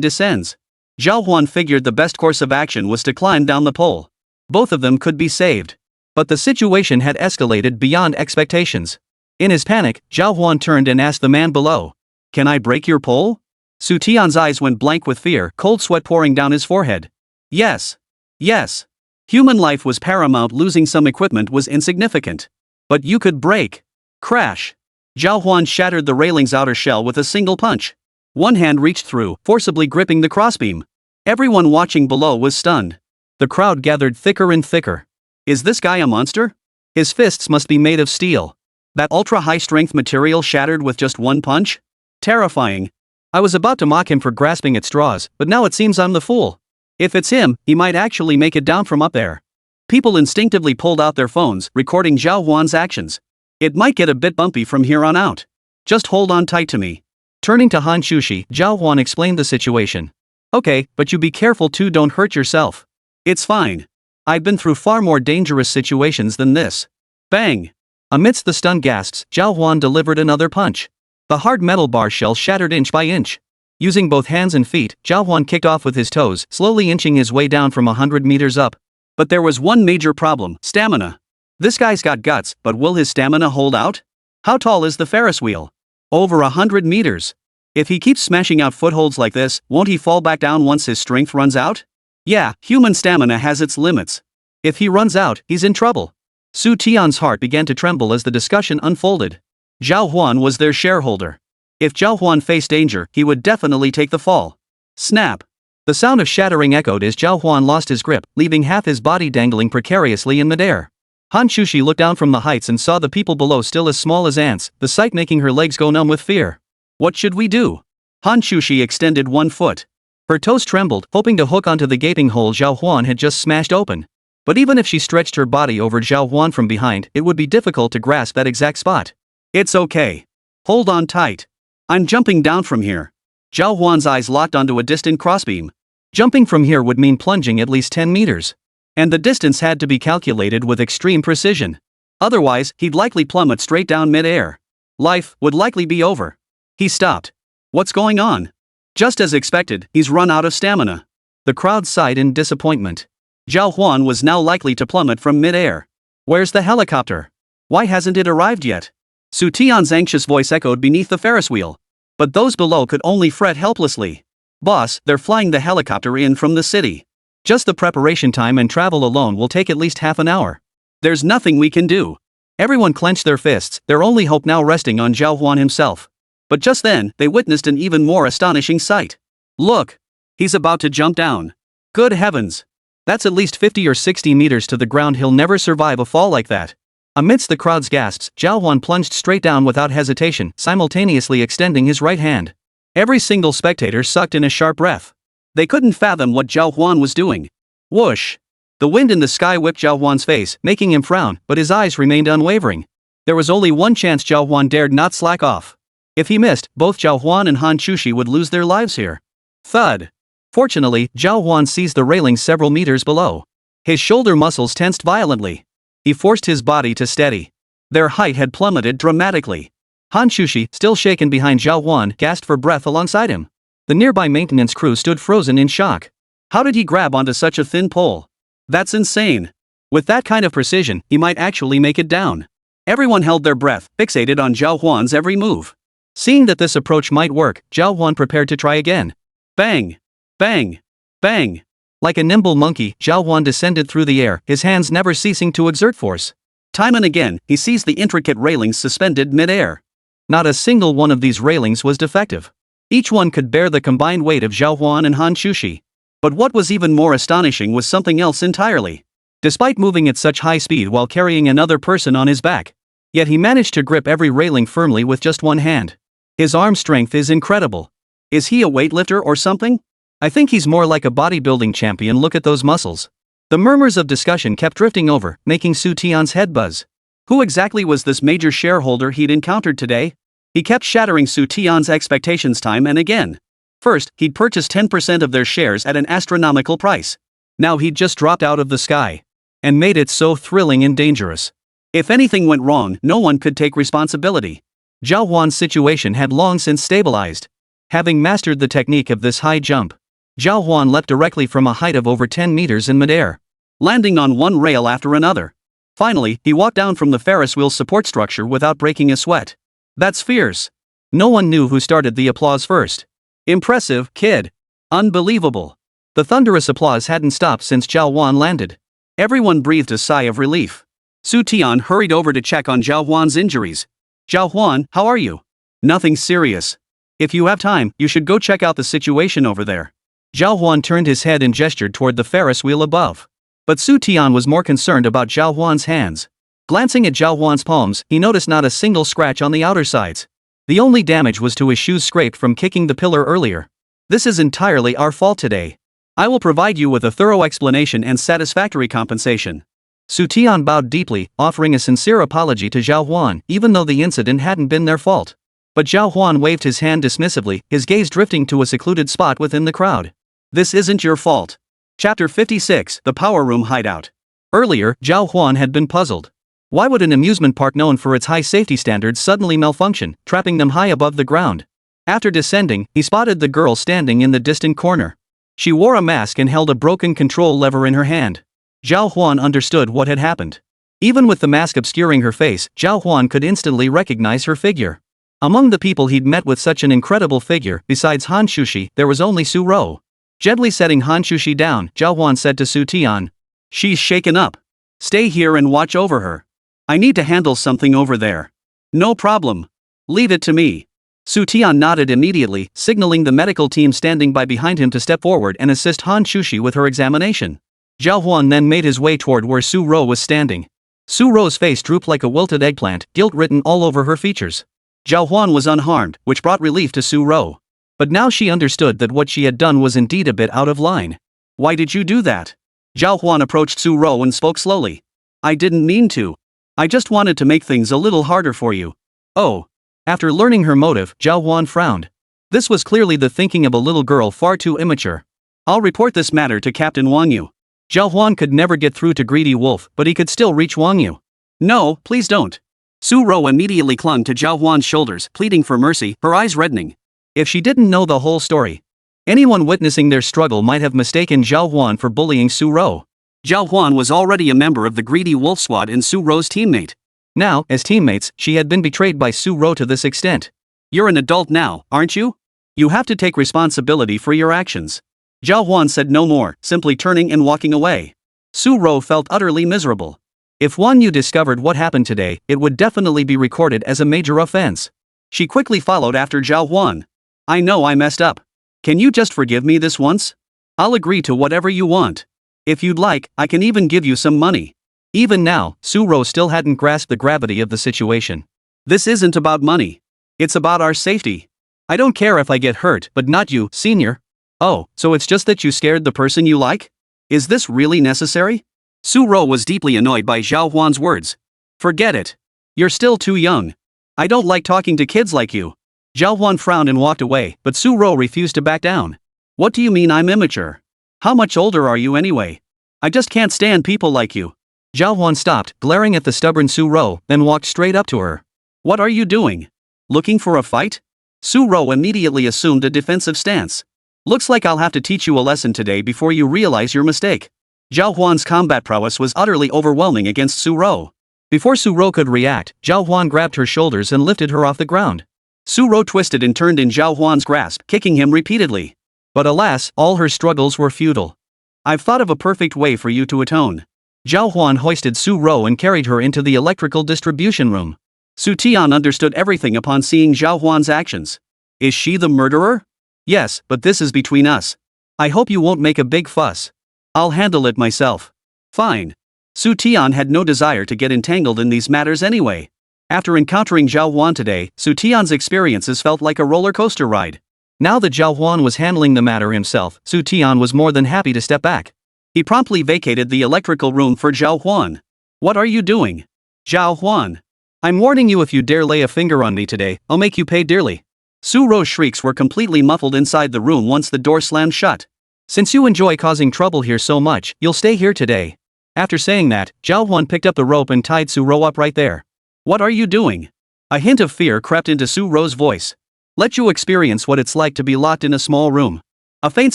Descends. Zhào Huān figured the best course of action was to climb down the pole. Both of them could be saved. But the situation had escalated beyond expectations. In his panic, Zhào Huān turned and asked the man below, "Can I break your pole?" Su Tian's eyes went blank with fear, cold sweat pouring down his forehead. Yes. Yes. Human life was paramount. Losing some equipment was insignificant. But you could break. Crash. Zhào Huān shattered the railing's outer shell with a single punch. One hand reached through, forcibly gripping the crossbeam. Everyone watching below was stunned. The crowd gathered thicker and thicker. Is this guy a monster? His fists must be made of steel. That ultra-high-strength material shattered with just one punch? Terrifying. I was about to mock him for grasping at straws, but now it seems I'm the fool. If it's him, he might actually make it down from up there. People instinctively pulled out their phones, recording Zhào Huān's actions. It might get a bit bumpy from here on out. Just hold on tight to me. Turning to Hán Chǔxī, Zhào Huān explained the situation. Okay, but you be careful too, don't hurt yourself. It's fine. I've been through far more dangerous situations than this. Bang! Amidst the stunned gasps, Zhào Huān delivered another punch. The hard metal bar shell shattered inch by inch. Using both hands and feet, Zhào Huān kicked off with his toes, slowly inching his way down from 100 meters up. But there was one major problem: stamina. This guy's got guts, but will his stamina hold out? How tall is the Ferris wheel? Over 100 meters. If he keeps smashing out footholds like this, won't he fall back down once his strength runs out? Yeah, human stamina has its limits. If he runs out, he's in trouble. Su Tian's heart began to tremble as the discussion unfolded. Zhào Huān was their shareholder. If Zhào Huān faced danger, he would definitely take the fall. Snap! The sound of shattering echoed as Zhào Huān lost his grip, leaving half his body dangling precariously in midair. Hán Chǔxī looked down from the heights and saw the people below still as small as ants, the sight making her legs go numb with fear. What should we do? Hán Chǔxī extended one foot. Her toes trembled, hoping to hook onto the gaping hole Zhào Huān had just smashed open. But even if she stretched her body over Zhào Huān from behind, it would be difficult to grasp that exact spot. It's okay. Hold on tight. I'm jumping down from here. Zhào Huān's eyes locked onto a distant crossbeam. Jumping from here would mean plunging at least 10 meters. And the distance had to be calculated with extreme precision. Otherwise, he'd likely plummet straight down mid-air. Life would likely be over. He stopped. What's going on? Just as expected, he's run out of stamina. The crowd sighed in disappointment. Zhào Huān was now likely to plummet from mid-air. Where's the helicopter? Why hasn't it arrived yet? Su Tian's anxious voice echoed beneath the Ferris wheel. But those below could only fret helplessly. Boss, they're flying the helicopter in from the city. Just the preparation time and travel alone will take at least half an hour. There's nothing we can do. Everyone clenched their fists, their only hope now resting on Zhào Huān himself. But just then, they witnessed an even more astonishing sight. Look! He's about to jump down. Good heavens! That's at least 50 or 60 meters to the ground. He'll never survive a fall like that. Amidst the crowd's gasps, Zhào Huān plunged straight down without hesitation, simultaneously extending his right hand. Every single spectator sucked in a sharp breath. They couldn't fathom what Zhào Huān was doing. Whoosh! The wind in the sky whipped Zhào Huān's face, making him frown, but his eyes remained unwavering. There was only one chance Zhào Huān dared not slack off. If he missed, both Zhào Huān and Hán Chǔxī would lose their lives here. Thud! Fortunately, Zhào Huān seized the railing several meters below. His shoulder muscles tensed violently. He forced his body to steady. Their height had plummeted dramatically. Hán Chǔxī, still shaken behind Zhào Huān, gasped for breath alongside him. The nearby maintenance crew stood frozen in shock. How did he grab onto such a thin pole? That's insane. With that kind of precision, he might actually make it down. Everyone held their breath, fixated on Zhào Huān's every move. Seeing that this approach might work, Zhào Huān prepared to try again. Bang! Bang! Bang! Like a nimble monkey, Zhào Huān descended through the air, his hands never ceasing to exert force. Time and again, he seized the intricate railings suspended mid-air. Not a single one of these railings was defective. Each one could bear the combined weight of Zhào Huān and Hán Chǔxī. But what was even more astonishing was something else entirely. Despite moving at such high speed while carrying another person on his back, yet he managed to grip every railing firmly with just one hand. His arm strength is incredible. Is he a weightlifter or something? I think he's more like a bodybuilding champion. Look at those muscles. The murmurs of discussion kept drifting over, making Su Tian's head buzz. Who exactly was this major shareholder he'd encountered today? He kept shattering Su Tian's expectations time and again. First, he'd purchased 10% of their shares at an astronomical price. Now he'd just dropped out of the sky. And made it so thrilling and dangerous. If anything went wrong, no one could take responsibility. Zhào Huān's situation had long since stabilized. Having mastered the technique of this high jump, Zhào Huān leapt directly from a height of over 10 meters in midair, landing on one rail after another. Finally, he walked down from the Ferris wheel support structure without breaking a sweat. That's fierce. No one knew who started the applause first. Impressive, kid. Unbelievable. The thunderous applause hadn't stopped since Zhào Huān landed. Everyone breathed a sigh of relief. Su Tian hurried over to check on Zhào Huān's injuries. Zhào Huān, how are you? Nothing serious. If you have time, you should go check out the situation over there. Zhào Huān turned his head and gestured toward the Ferris wheel above. But Su Tian was more concerned about Zhào Huān's hands. Glancing at Zhào Huān's palms, he noticed not a single scratch on the outer sides. The only damage was to his shoes scraped from kicking the pillar earlier. This is entirely our fault today. I will provide you with a thorough explanation and satisfactory compensation. Su Tian bowed deeply, offering a sincere apology to Zhào Huān, even though the incident hadn't been their fault. But Zhào Huān waved his hand dismissively, his gaze drifting to a secluded spot within the crowd. This isn't your fault. Chapter 56, The Power Room Hideout. Earlier, Zhào Huān had been puzzled. Why would an amusement park known for its high safety standards suddenly malfunction, trapping them high above the ground? After descending, he spotted the girl standing in the distant corner. She wore a mask and held a broken control lever in her hand. Zhào Huān understood what had happened. Even with the mask obscuring her face, Zhào Huān could instantly recognize her figure. Among the people he'd met with such an incredible figure, besides Hán Chǔxī, there was only Su Ro. Gently setting Hán Chǔxī down, Zhào Huān said to Su Tian, "She's shaken up. Stay here and watch over her. I need to handle something over there." "No problem. Leave it to me." Su Tian nodded immediately, signaling the medical team standing by behind him to step forward and assist Hán Chǔxī with her examination. Zhào Huān then made his way toward where Su Ro was standing. Su Ro's face drooped like a wilted eggplant, guilt written all over her features. Zhào Huān was unharmed, which brought relief to Su Ro. But now she understood that what she had done was indeed a bit out of line. "Why did you do that?" Zhào Huān approached Su Ro and spoke slowly. "I didn't mean to. I just wanted to make things a little harder for you." "Oh." After learning her motive, Zhào Huān frowned. This was clearly the thinking of a little girl far too immature. "I'll report this matter to Captain Wang Yu." Zhào Huān could never get through to Greedy Wolf, but he could still reach Wang Yu. "No, please don't." Su Ro immediately clung to Zhào Huān's shoulders, pleading for mercy, her eyes reddening. If she didn't know the whole story, anyone witnessing their struggle might have mistaken Zhào Huān for bullying Su Ro. Zhào Huān was already a member of the Greedy Wolf Squad and Su Ro's teammate. Now, as teammates, she had been betrayed by Su Ro to this extent. "You're an adult now, aren't you? You have to take responsibility for your actions." Zhào Huān said no more, simply turning and walking away. Su Ro felt utterly miserable. If Wang Yu discovered what happened today, it would definitely be recorded as a major offense. She quickly followed after Zhào Huān. "I know I messed up. Can you just forgive me this once? I'll agree to whatever you want. If you'd like, I can even give you some money." Even now, Su Ro still hadn't grasped the gravity of the situation. "This isn't about money. It's about our safety. I don't care if I get hurt, but not you, senior." "Oh, so it's just that you scared the person you like? Is this really necessary?" Su Ro was deeply annoyed by Zhào Huān's words. "Forget it. You're still too young. I don't like talking to kids like you." Zhào Huān frowned and walked away, but Su Ro refused to back down. "What do you mean I'm immature? How much older are you anyway? I just can't stand people like you." Zhào Huān stopped, glaring at the stubborn Su Ro, then walked straight up to her. "What are you doing? Looking for a fight?" Su Ro immediately assumed a defensive stance. "Looks like I'll have to teach you a lesson today before you realize your mistake." Zhào Huān's combat prowess was utterly overwhelming against Su Ro. Before Su Ro could react, Zhào Huān grabbed her shoulders and lifted her off the ground. Su Ro twisted and turned in Zhào Huān's grasp, kicking him repeatedly. But alas, all her struggles were futile. "I've thought of a perfect way for you to atone." Zhào Huān hoisted Su Ro and carried her into the electrical distribution room. Su Tian understood everything upon seeing Zhào Huān's actions. "Is she the murderer?" "Yes, but this is between us. I hope you won't make a big fuss. I'll handle it myself." "Fine." Su Tian had no desire to get entangled in these matters anyway. After encountering Zhào Huān today, Su Tian's experiences felt like a roller coaster ride. Now that Zhào Huān was handling the matter himself, Su Tian was more than happy to step back. He promptly vacated the electrical room for Zhào Huān. "What are you doing?" "Zhào Huān. I'm warning you, if you dare lay a finger on me today, I'll make you pay dearly." Su Ro's shrieks were completely muffled inside the room once the door slammed shut. "Since you enjoy causing trouble here so much, you'll stay here today." After saying that, Zhào Huān picked up the rope and tied Su Ro up right there. "What are you doing?" A hint of fear crept into Su Ro's voice. "Let you experience what it's like to be locked in a small room." A faint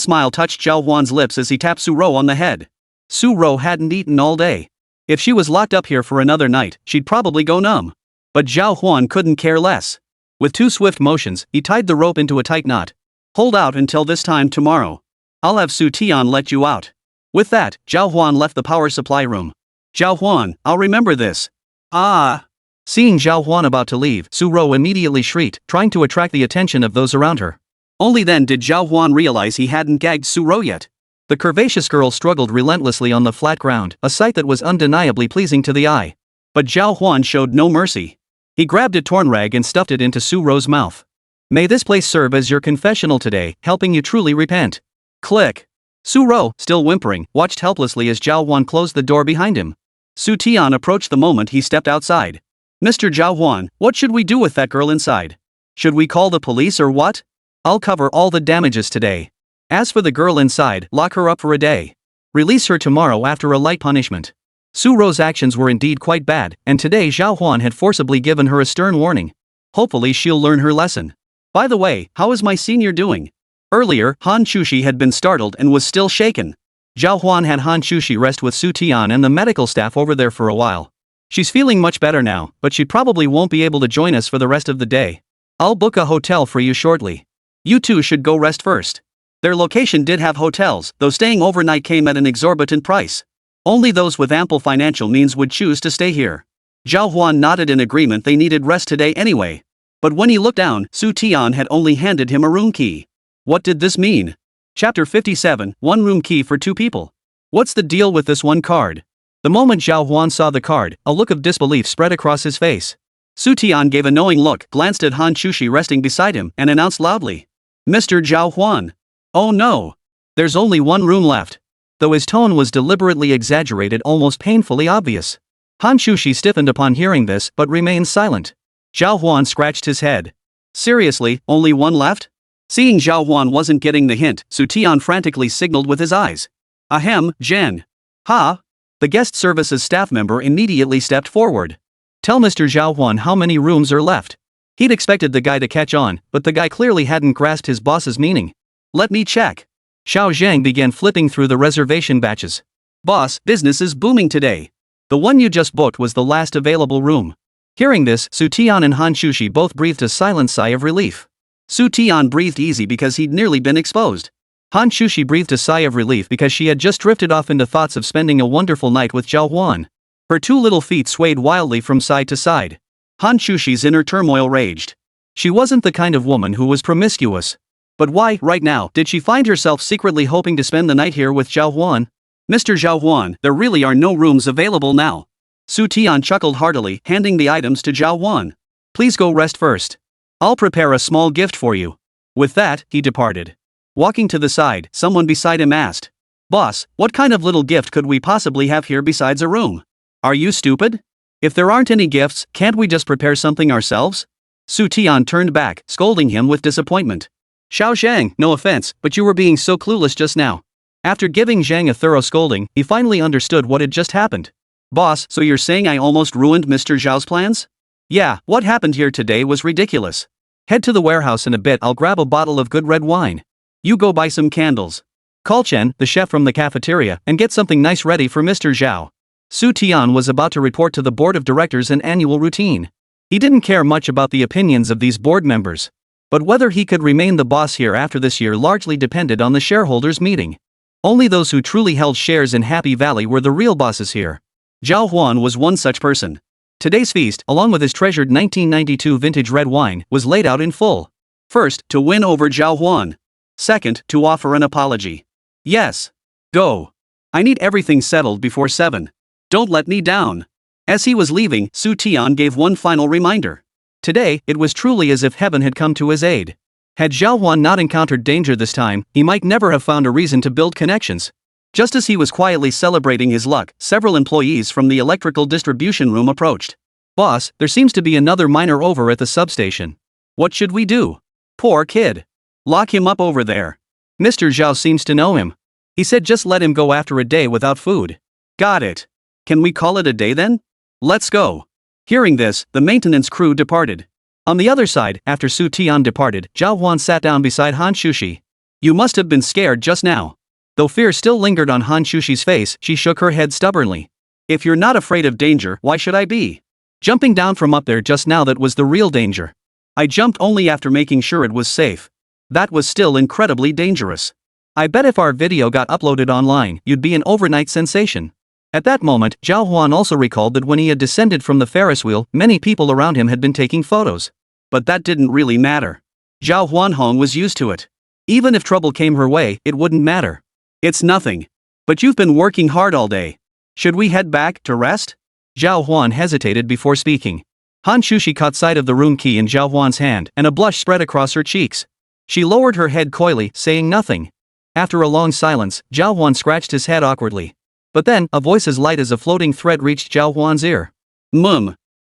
smile touched Zhào Huān's lips as he tapped Su Ro on the head. Su Ro hadn't eaten all day. If she was locked up here for another night, she'd probably go numb. But Zhào Huān couldn't care less. With 2 swift motions, he tied the rope into a tight knot. "Hold out until this time tomorrow. I'll have Su Tian let you out." With that, Zhào Huān left the power supply room. "Zhào Huān, I'll remember this." "Ah." Seeing Zhào Huān about to leave, Su Ro immediately shrieked, trying to attract the attention of those around her. Only then did Zhào Huān realize he hadn't gagged Su Ro yet. The curvaceous girl struggled relentlessly on the flat ground, a sight that was undeniably pleasing to the eye. But Zhào Huān showed no mercy. He grabbed a torn rag and stuffed it into Su Ro's mouth. "May this place serve as your confessional today, helping you truly repent." Click. Su Ro, still whimpering, watched helplessly as Zhào Huān closed the door behind him. Su Tian approached the moment he stepped outside. Mr. Zhào Huān, what should we do with that girl inside? Should we call the police or what? I'll cover all the damages today. As for the girl inside, lock her up for a day. Release her tomorrow after a light punishment. Su Ro's actions were indeed quite bad, and today Zhào Huān had forcibly given her a stern warning. Hopefully she'll learn her lesson. By the way, how is my senior doing? Earlier, Hán Chǔxī had been startled and was still shaken. Zhào Huān had Hán Chǔxī rest with Su Tian and the medical staff over there for a while. She's feeling much better now, but she probably won't be able to join us for the rest of the day. I'll book a hotel for you shortly. You two should go rest first. Their location did have hotels, though staying overnight came at an exorbitant price. Only those with ample financial means would choose to stay here. Zhào Huān nodded in agreement. They needed rest today anyway. But when he looked down, Su Tian had only handed him a room key. What did this mean? Chapter 57, one room key for two people. What's the deal with this one card? The moment Zhào Huān saw the card, a look of disbelief spread across his face. Su Tian gave a knowing look, glanced at Hán Chǔxī resting beside him, and announced loudly. Mr. Zhào Huān. Oh no! There's only one room left. Though his tone was deliberately exaggerated, almost painfully obvious. Hán Chǔxī stiffened upon hearing this, but remained silent. Zhào Huān scratched his head. Seriously, only one left? Seeing Zhào Huān wasn't getting the hint, Su Tian frantically signaled with his eyes. Ahem, Jen. Ha! The guest services staff member immediately stepped forward. Tell Mr. Zhào Huān how many rooms are left. He'd expected the guy to catch on, but the guy clearly hadn't grasped his boss's meaning. Let me check. Xiao Zhang began flipping through the reservation batches. Boss, business is booming today. The one you just booked was the last available room. Hearing this, Su Tian and Hán Chǔxī both breathed a silent sigh of relief. Su Tian breathed easy because he'd nearly been exposed. Hán Chǔxī breathed a sigh of relief because she had just drifted off into thoughts of spending a wonderful night with Zhào Huān. Her two little feet swayed wildly from side to side. Hán Chǔxī's inner turmoil raged. She wasn't the kind of woman who was promiscuous. But why, right now, did she find herself secretly hoping to spend the night here with Zhào Huān? Mr. Zhào Huān, there really are no rooms available now. Su Tian chuckled heartily, handing the items to Zhào Huān. Please go rest first. I'll prepare a small gift for you. With that, he departed. Walking to the side, someone beside him asked. Boss, what kind of little gift could we possibly have here besides a room? Are you stupid? If there aren't any gifts, can't we just prepare something ourselves? Su Tian turned back, scolding him with disappointment. Xiao Zhang, no offense, but you were being so clueless just now. After giving Zhang a thorough scolding, he finally understood what had just happened. Boss, so you're saying I almost ruined Mr. Zhao's plans? Yeah, what happened here today was ridiculous. Head to the warehouse in a bit. I'll grab a bottle of good red wine. You go buy some candles. Call Chen, the chef from the cafeteria, and get something nice ready for Mr. Zhao. Su Tian was about to report to the board of directors an annual routine. He didn't care much about the opinions of these board members. But whether he could remain the boss here after this year largely depended on the shareholders' meeting. Only those who truly held shares in Happy Valley were the real bosses here. Zhào Huān was one such person. Today's feast, along with his treasured 1992 vintage red wine, was laid out in full. First, to win over Zhào Huān. Second, to offer an apology. Yes. Go. I need everything settled before 7. Don't let me down. As he was leaving, Su Tian gave one final reminder. Today, it was truly as if heaven had come to his aid. Had Zhào Huān not encountered danger this time, he might never have found a reason to build connections. Just as he was quietly celebrating his luck, several employees from the electrical distribution room approached. Boss, there seems to be another miner over at the substation. What should we do? Poor kid. Lock him up over there. Mr. Zhao seems to know him. He said just let him go after a day without food. Got it. Can we call it a day then? Let's go. Hearing this, the maintenance crew departed. On the other side, after Su Tian departed, Zhào Huān sat down beside Hán Chǔxī. You must have been scared just now. Though fear still lingered on Hán Chǔxī's face, she shook her head stubbornly. If you're not afraid of danger, why should I be? Jumping down from up there just now, that was the real danger. I jumped only after making sure it was safe. That was still incredibly dangerous. I bet if our video got uploaded online, you'd be an overnight sensation. At that moment, Zhào Huān also recalled that when he had descended from the Ferris wheel, many people around him had been taking photos. But that didn't really matter. Zhào Huān was used to it. Even if trouble came her way, it wouldn't matter. It's nothing. But you've been working hard all day. Should we head back to rest? Zhào Huān hesitated before speaking. Hán Chǔxī caught sight of the room key in Zhào Huān's hand, and a blush spread across her cheeks. She lowered her head coyly, saying nothing. After a long silence, Zhào Huān scratched his head awkwardly. But then, a voice as light as a floating thread reached Zhào Huān's ear.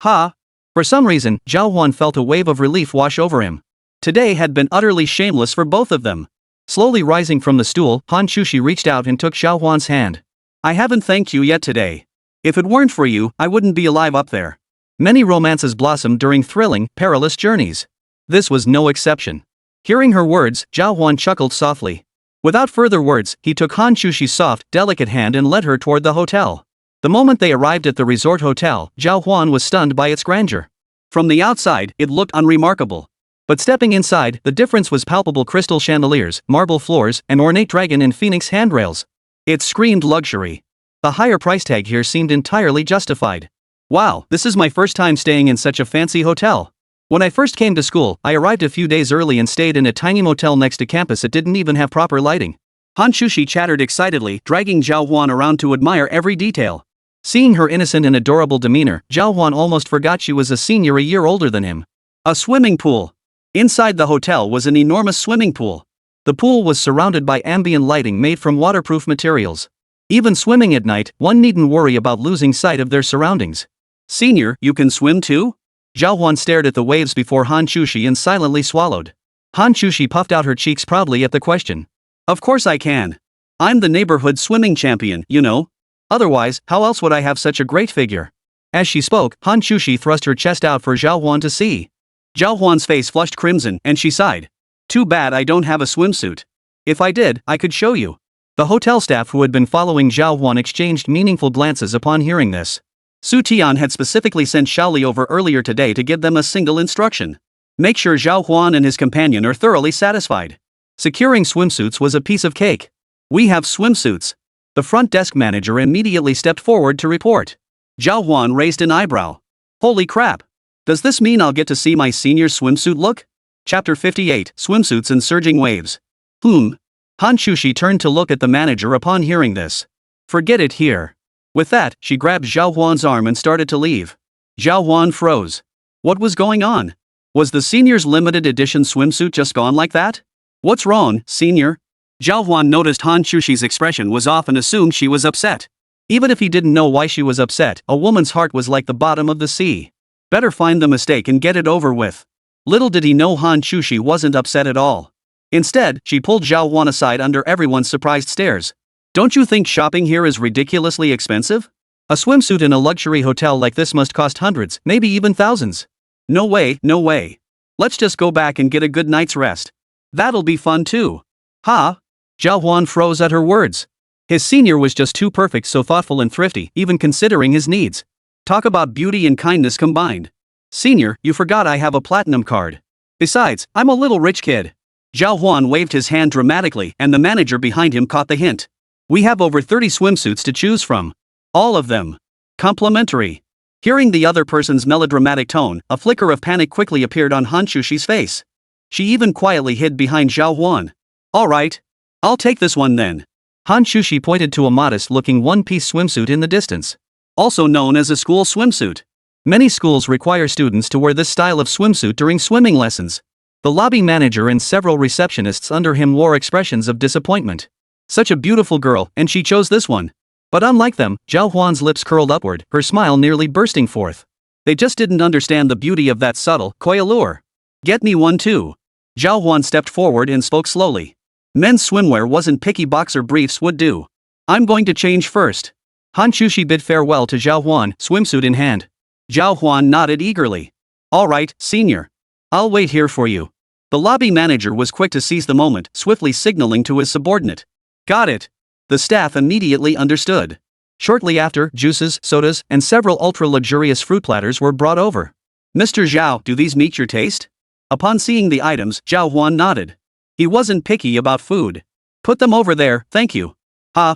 Ha! For some reason, Zhào Huān felt a wave of relief wash over him. Today had been utterly shameless for both of them. Slowly rising from the stool, Hán Chǔxī reached out and took Zhào Huān's hand. I haven't thanked you yet today. If it weren't for you, I wouldn't be alive up there. Many romances blossom during thrilling, perilous journeys. This was no exception. Hearing her words, Zhào Huān chuckled softly. Without further words, he took Hán Chǔxī's soft, delicate hand and led her toward the hotel. The moment they arrived at the resort hotel, Zhào Huān was stunned by its grandeur. From the outside, it looked unremarkable. But stepping inside, the difference was palpable: crystal chandeliers, marble floors, and ornate dragon and phoenix handrails. It screamed luxury. The higher price tag here seemed entirely justified. Wow, this is my first time staying in such a fancy hotel. When I first came to school, I arrived a few days early and stayed in a tiny motel next to campus. It didn't even have proper lighting. Hán Chǔxī chattered excitedly, dragging Zhào Huān around to admire every detail. Seeing her innocent and adorable demeanor, Zhào Huān almost forgot she was a senior a year older than him. A swimming pool. Inside the hotel was an enormous swimming pool. The pool was surrounded by ambient lighting made from waterproof materials. Even swimming at night, one needn't worry about losing sight of their surroundings. Senior, you can swim too? Zhào Huān stared at the waves before Hán Chǔxī and silently swallowed. Hán Chǔxī puffed out her cheeks proudly at the question. Of course I can. I'm the neighborhood swimming champion, you know. Otherwise, how else would I have such a great figure? As she spoke, Hán Chǔxī thrust her chest out for Zhào Huān to see. Zhào Huān's face flushed crimson, and she sighed. Too bad I don't have a swimsuit. If I did, I could show you. The hotel staff who had been following Zhào Huān exchanged meaningful glances upon hearing this. Su Tian had specifically sent Shaoli over earlier today to give them a single instruction. Make sure Zhào Huān and his companion are thoroughly satisfied. Securing swimsuits was a piece of cake. We have swimsuits. The front desk manager immediately stepped forward to report. Zhào Huān raised an eyebrow. Holy crap! Does this mean I'll get to see my senior swimsuit look? Chapter 58, Swimsuits and Surging Waves. Hán Chǔxī turned to look at the manager upon hearing this. Forget it here. With that, she grabbed Zhào Huān's arm and started to leave. Zhào Huān froze. What was going on? Was the senior's limited edition swimsuit just gone like that? What's wrong, senior? Zhào Huān noticed Hán Chǔxī's expression was off and assumed she was upset. Even if he didn't know why she was upset, a woman's heart was like the bottom of the sea. Better find the mistake and get it over with. Little did he know Hán Chǔxī wasn't upset at all. Instead, she pulled Zhào Huān aside under everyone's surprised stares. Don't you think shopping here is ridiculously expensive? A swimsuit in a luxury hotel like this must cost hundreds, maybe even thousands. No way, no way. Let's just go back and get a good night's rest. That'll be fun too. Ha! Zhào Huān froze at her words. His senior was just too perfect, so thoughtful and thrifty, even considering his needs. Talk about beauty and kindness combined. Senior, you forgot I have a platinum card. Besides, I'm a little rich kid. Zhào Huān waved his hand dramatically, and the manager behind him caught the hint. We have over 30 swimsuits to choose from. All of them complimentary. Hearing the other person's melodramatic tone, a flicker of panic quickly appeared on Hán Chǔxī's face. She even quietly hid behind Zhào Huān. All right. I'll take this one then. Hán Chǔxī pointed to a modest-looking one-piece swimsuit in the distance. Also known as a school swimsuit. Many schools require students to wear this style of swimsuit during swimming lessons. The lobby manager and several receptionists under him wore expressions of disappointment. Such a beautiful girl, and she chose this one. But unlike them, Zhào Huān's lips curled upward, her smile nearly bursting forth. They just didn't understand the beauty of that subtle, coy allure. Get me one too. Zhào Huān stepped forward and spoke slowly. Men's swimwear wasn't picky, boxer briefs would do. I'm going to change first. Hán Chǔxī bid farewell to Zhào Huān, swimsuit in hand. Zhào Huān nodded eagerly. All right, senior. I'll wait here for you. The lobby manager was quick to seize the moment, swiftly signaling to his subordinate. Got it. The staff immediately understood. Shortly after, juices, sodas, and several ultra-luxurious fruit platters were brought over. Mr. Zhao, do these meet your taste? Upon seeing the items, Zhào Huān nodded. He wasn't picky about food. Put them over there, thank you.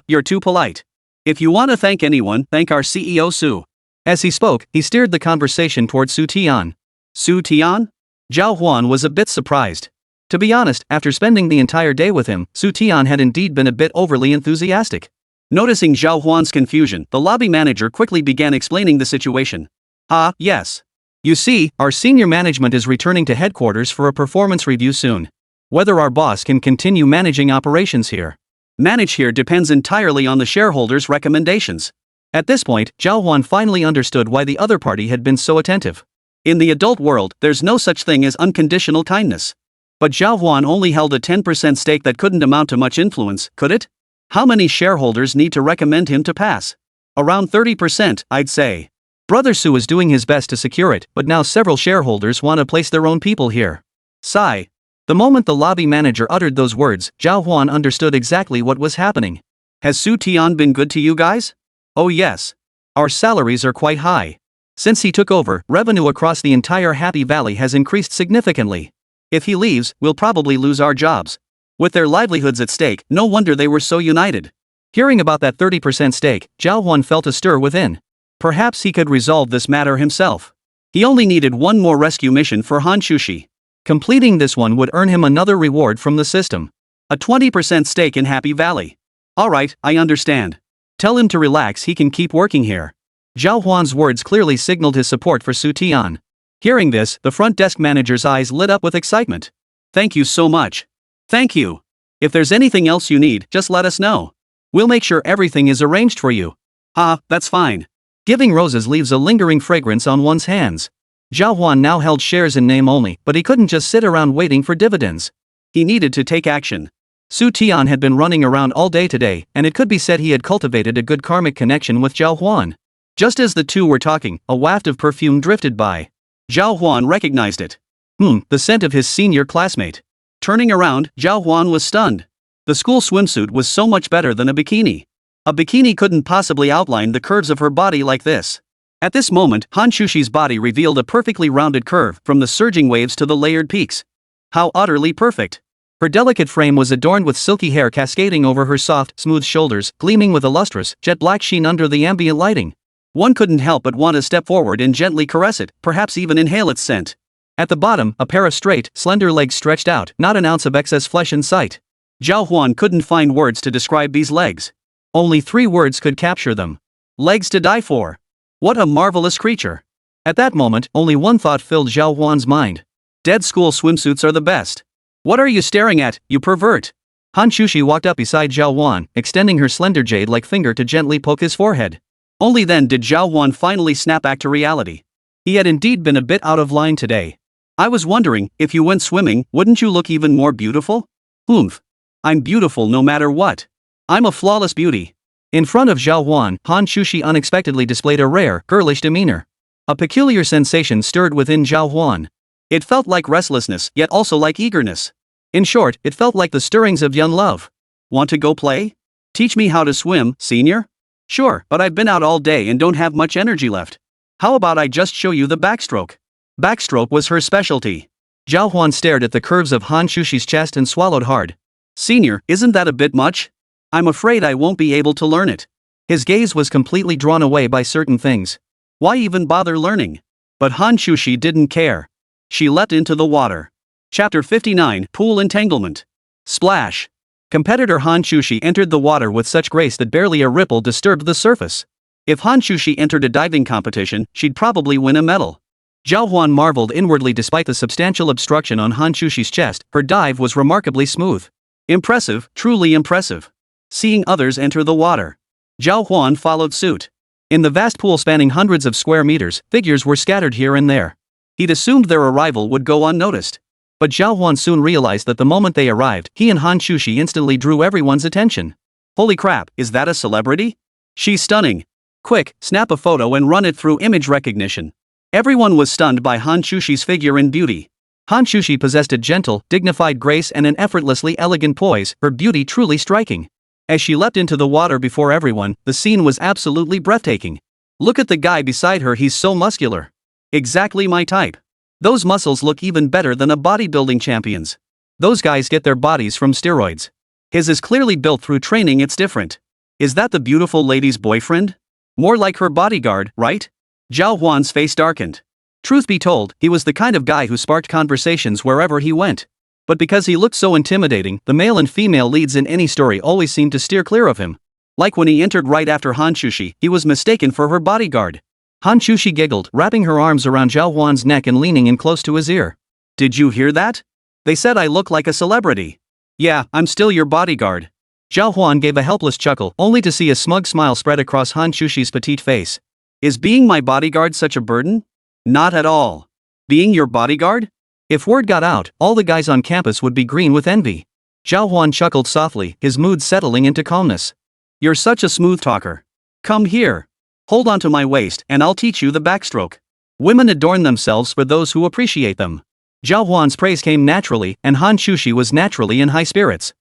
You're too polite. If you want to thank anyone, thank our CEO Su. As he spoke, he steered the conversation toward Su Tian. Su Tian? Zhào Huān was a bit surprised. To be honest, after spending the entire day with him, Su Tian had indeed been a bit overly enthusiastic. Noticing Zhào Huān's confusion, the lobby manager quickly began explaining the situation. Yes. You see, our senior management is returning to headquarters for a performance review soon. Whether our boss can continue managing operations here. Manage here depends entirely on the shareholders' recommendations. At this point, Zhào Huān finally understood why the other party had been so attentive. In the adult world, there's no such thing as unconditional kindness. But Zhào Huān only held a 10% stake that couldn't amount to much influence, could it? How many shareholders need to recommend him to pass? Around 30%, I'd say. Brother Su is doing his best to secure it, but now several shareholders want to place their own people here. Sigh. The moment the lobby manager uttered those words, Zhào Huān understood exactly what was happening. Has Su Tian been good to you guys? Oh yes. Our salaries are quite high. Since he took over, revenue across the entire Happy Valley has increased significantly. If he leaves, we'll probably lose our jobs. With their livelihoods at stake, no wonder they were so united. Hearing about that 30% stake, Zhào Huān felt a stir within. Perhaps he could resolve this matter himself. He only needed one more rescue mission for Hán Chǔxī. Completing this one would earn him another reward from the system. A 20% stake in Happy Valley. Alright, I understand. Tell him to relax, he can keep working here. Zhào Huān's words clearly signaled his support for Su Tian. Hearing this, the front desk manager's eyes lit up with excitement. Thank you so much. Thank you. If there's anything else you need, just let us know. We'll make sure everything is arranged for you. Ah, that's fine. Giving roses leaves a lingering fragrance on one's hands. Zhào Huān now held shares in name only, but he couldn't just sit around waiting for dividends. He needed to take action. Su Tian had been running around all day today, and it could be said he had cultivated a good karmic connection with Zhào Huān. Just as the two were talking, a waft of perfume drifted by. Zhào Huān recognized it. The scent of his senior classmate. Turning around, Zhào Huān was stunned. The school swimsuit was so much better than a bikini. A bikini couldn't possibly outline the curves of her body like this. At this moment, Hán Chǔxī's body revealed a perfectly rounded curve, from the surging waves to the layered peaks. How utterly perfect. Her delicate frame was adorned with silky hair cascading over her soft, smooth shoulders, gleaming with a lustrous, jet-black sheen under the ambient lighting. One couldn't help but want to step forward and gently caress it, perhaps even inhale its scent. At the bottom, a pair of straight, slender legs stretched out, not an ounce of excess flesh in sight. Zhào Huān couldn't find words to describe these legs. Only 3 words could capture them. Legs to die for. What a marvelous creature. At that moment, only one thought filled Zhào Huān's mind. Dead school swimsuits are the best. What are you staring at, you pervert? Hán Chǔxī walked up beside Zhào Huān, extending her slender jade-like finger to gently poke his forehead. Only then did Zhào Huān finally snap back to reality. He had indeed been a bit out of line today. I was wondering, if you went swimming, wouldn't you look even more beautiful? I'm beautiful no matter what. I'm a flawless beauty. In front of Zhào Huān, Hán Chǔxī unexpectedly displayed a rare, girlish demeanor. A peculiar sensation stirred within Zhào Huān. It felt like restlessness, yet also like eagerness. In short, it felt like the stirrings of young love. Want to go play? Teach me how to swim, senior? Sure, but I've been out all day and don't have much energy left. How about I just show you the backstroke? Backstroke was her specialty. Zhào Huān stared at the curves of Hán Chǔxī's chest and swallowed hard. Senior, isn't that a bit much? I'm afraid I won't be able to learn it. His gaze was completely drawn away by certain things. Why even bother learning? But Hán Chǔxī didn't care. She leapt into the water. Chapter 59, Pool Entanglement. Splash. Competitor Hán Chǔxī entered the water with such grace that barely a ripple disturbed the surface. If Hán Chǔxī entered a diving competition, she'd probably win a medal. Zhào Huān marveled inwardly. Despite the substantial obstruction on Hán Chǔxī's chest, her dive was remarkably smooth. Impressive, truly impressive. Seeing others enter the water, Zhào Huān followed suit. In the vast pool spanning hundreds of square meters, figures were scattered here and there. He'd assumed their arrival would go unnoticed. But Zhào Huān soon realized that the moment they arrived, he and Hán Chǔxī instantly drew everyone's attention. Holy crap, is that a celebrity? She's stunning. Quick, snap a photo and run it through image recognition. Everyone was stunned by Hán Chǔxī's figure and beauty. Hán Chǔxī possessed a gentle, dignified grace and an effortlessly elegant poise, her beauty truly striking. As she leapt into the water before everyone, the scene was absolutely breathtaking. Look at the guy beside her, he's so muscular. Exactly my type. Those muscles look even better than a bodybuilding champion's. Those guys get their bodies from steroids. His is clearly built through training, it's different. Is that the beautiful lady's boyfriend? More like her bodyguard, right? Zhào Huān's face darkened. Truth be told, he was the kind of guy who sparked conversations wherever he went. But because he looked so intimidating, the male and female leads in any story always seemed to steer clear of him. Like when he entered right after Hán Chǔxī, he was mistaken for her bodyguard. Hán Chǔxī giggled, wrapping her arms around Zhào Huān's neck and leaning in close to his ear. Did you hear that? They said I look like a celebrity. Yeah, I'm still your bodyguard. Zhào Huān gave a helpless chuckle, only to see a smug smile spread across Hán Chǔxī's petite face. Is being my bodyguard such a burden? Not at all. Being your bodyguard? If word got out, all the guys on campus would be green with envy. Zhào Huān chuckled softly, his mood settling into calmness. You're such a smooth talker. Come here. Hold on to my waist and I'll teach you the backstroke. Women adorn themselves for those who appreciate them. Zhào Huān's praise came naturally, and Hán Chǔxī was naturally in high spirits.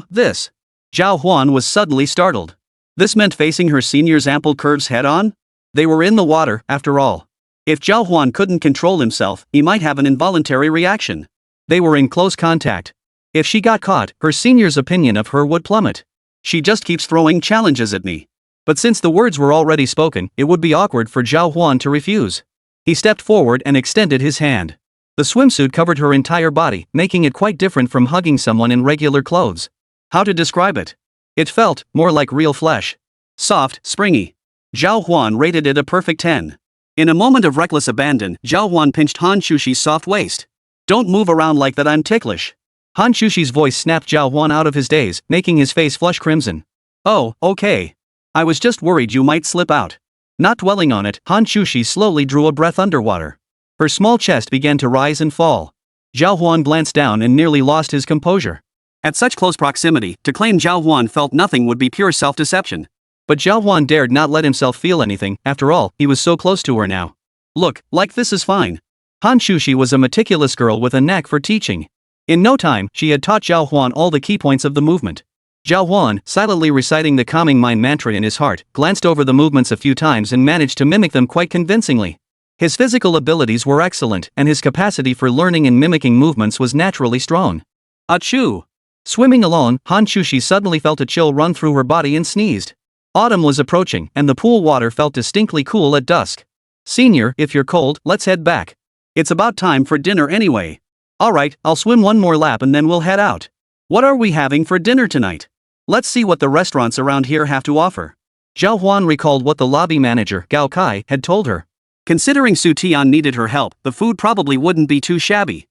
This. Zhào Huān was suddenly startled. This meant facing her senior's ample curves head-on? They were in the water, after all. If Zhào Huān couldn't control himself, he might have an involuntary reaction. They were in close contact. If she got caught, her senior's opinion of her would plummet. She just keeps throwing challenges at me. But since the words were already spoken, it would be awkward for Zhào Huān to refuse. He stepped forward and extended his hand. The swimsuit covered her entire body, making it quite different from hugging someone in regular clothes. How to describe it? It felt more like real flesh. Soft, springy. Zhào Huān rated it a perfect 10. In a moment of reckless abandon, Zhào Huān pinched Hán Chǔxī's soft waist. Don't move around like that, I'm ticklish. Hán Chǔxī's voice snapped Zhào Huān out of his daze, making his face flush crimson. Oh, okay. I was just worried you might slip out. Not dwelling on it, Hán Chǔxī slowly drew a breath underwater. Her small chest began to rise and fall. Zhào Huān glanced down and nearly lost his composure. At such close proximity, to claim Zhào Huān felt nothing would be pure self-deception. But Zhào Huān dared not let himself feel anything, after all, he was so close to her now. Look, like this is fine. Hán Chǔxī was a meticulous girl with a knack for teaching. In no time, she had taught Zhào Huān all the key points of the movement. Zhào Huān, silently reciting the calming mind mantra in his heart, glanced over the movements a few times and managed to mimic them quite convincingly. His physical abilities were excellent, and his capacity for learning and mimicking movements was naturally strong. Achoo! Swimming along, Hán Chǔxī suddenly felt a chill run through her body and sneezed. Autumn was approaching, and the pool water felt distinctly cool at dusk. Senior, if you're cold, let's head back. It's about time for dinner anyway. Alright, I'll swim one more lap and then we'll head out. What are we having for dinner tonight? Let's see what the restaurants around here have to offer. Zhào Huān recalled what the lobby manager, Gao Kai, had told her. Considering Su Tian needed her help, the food probably wouldn't be too shabby.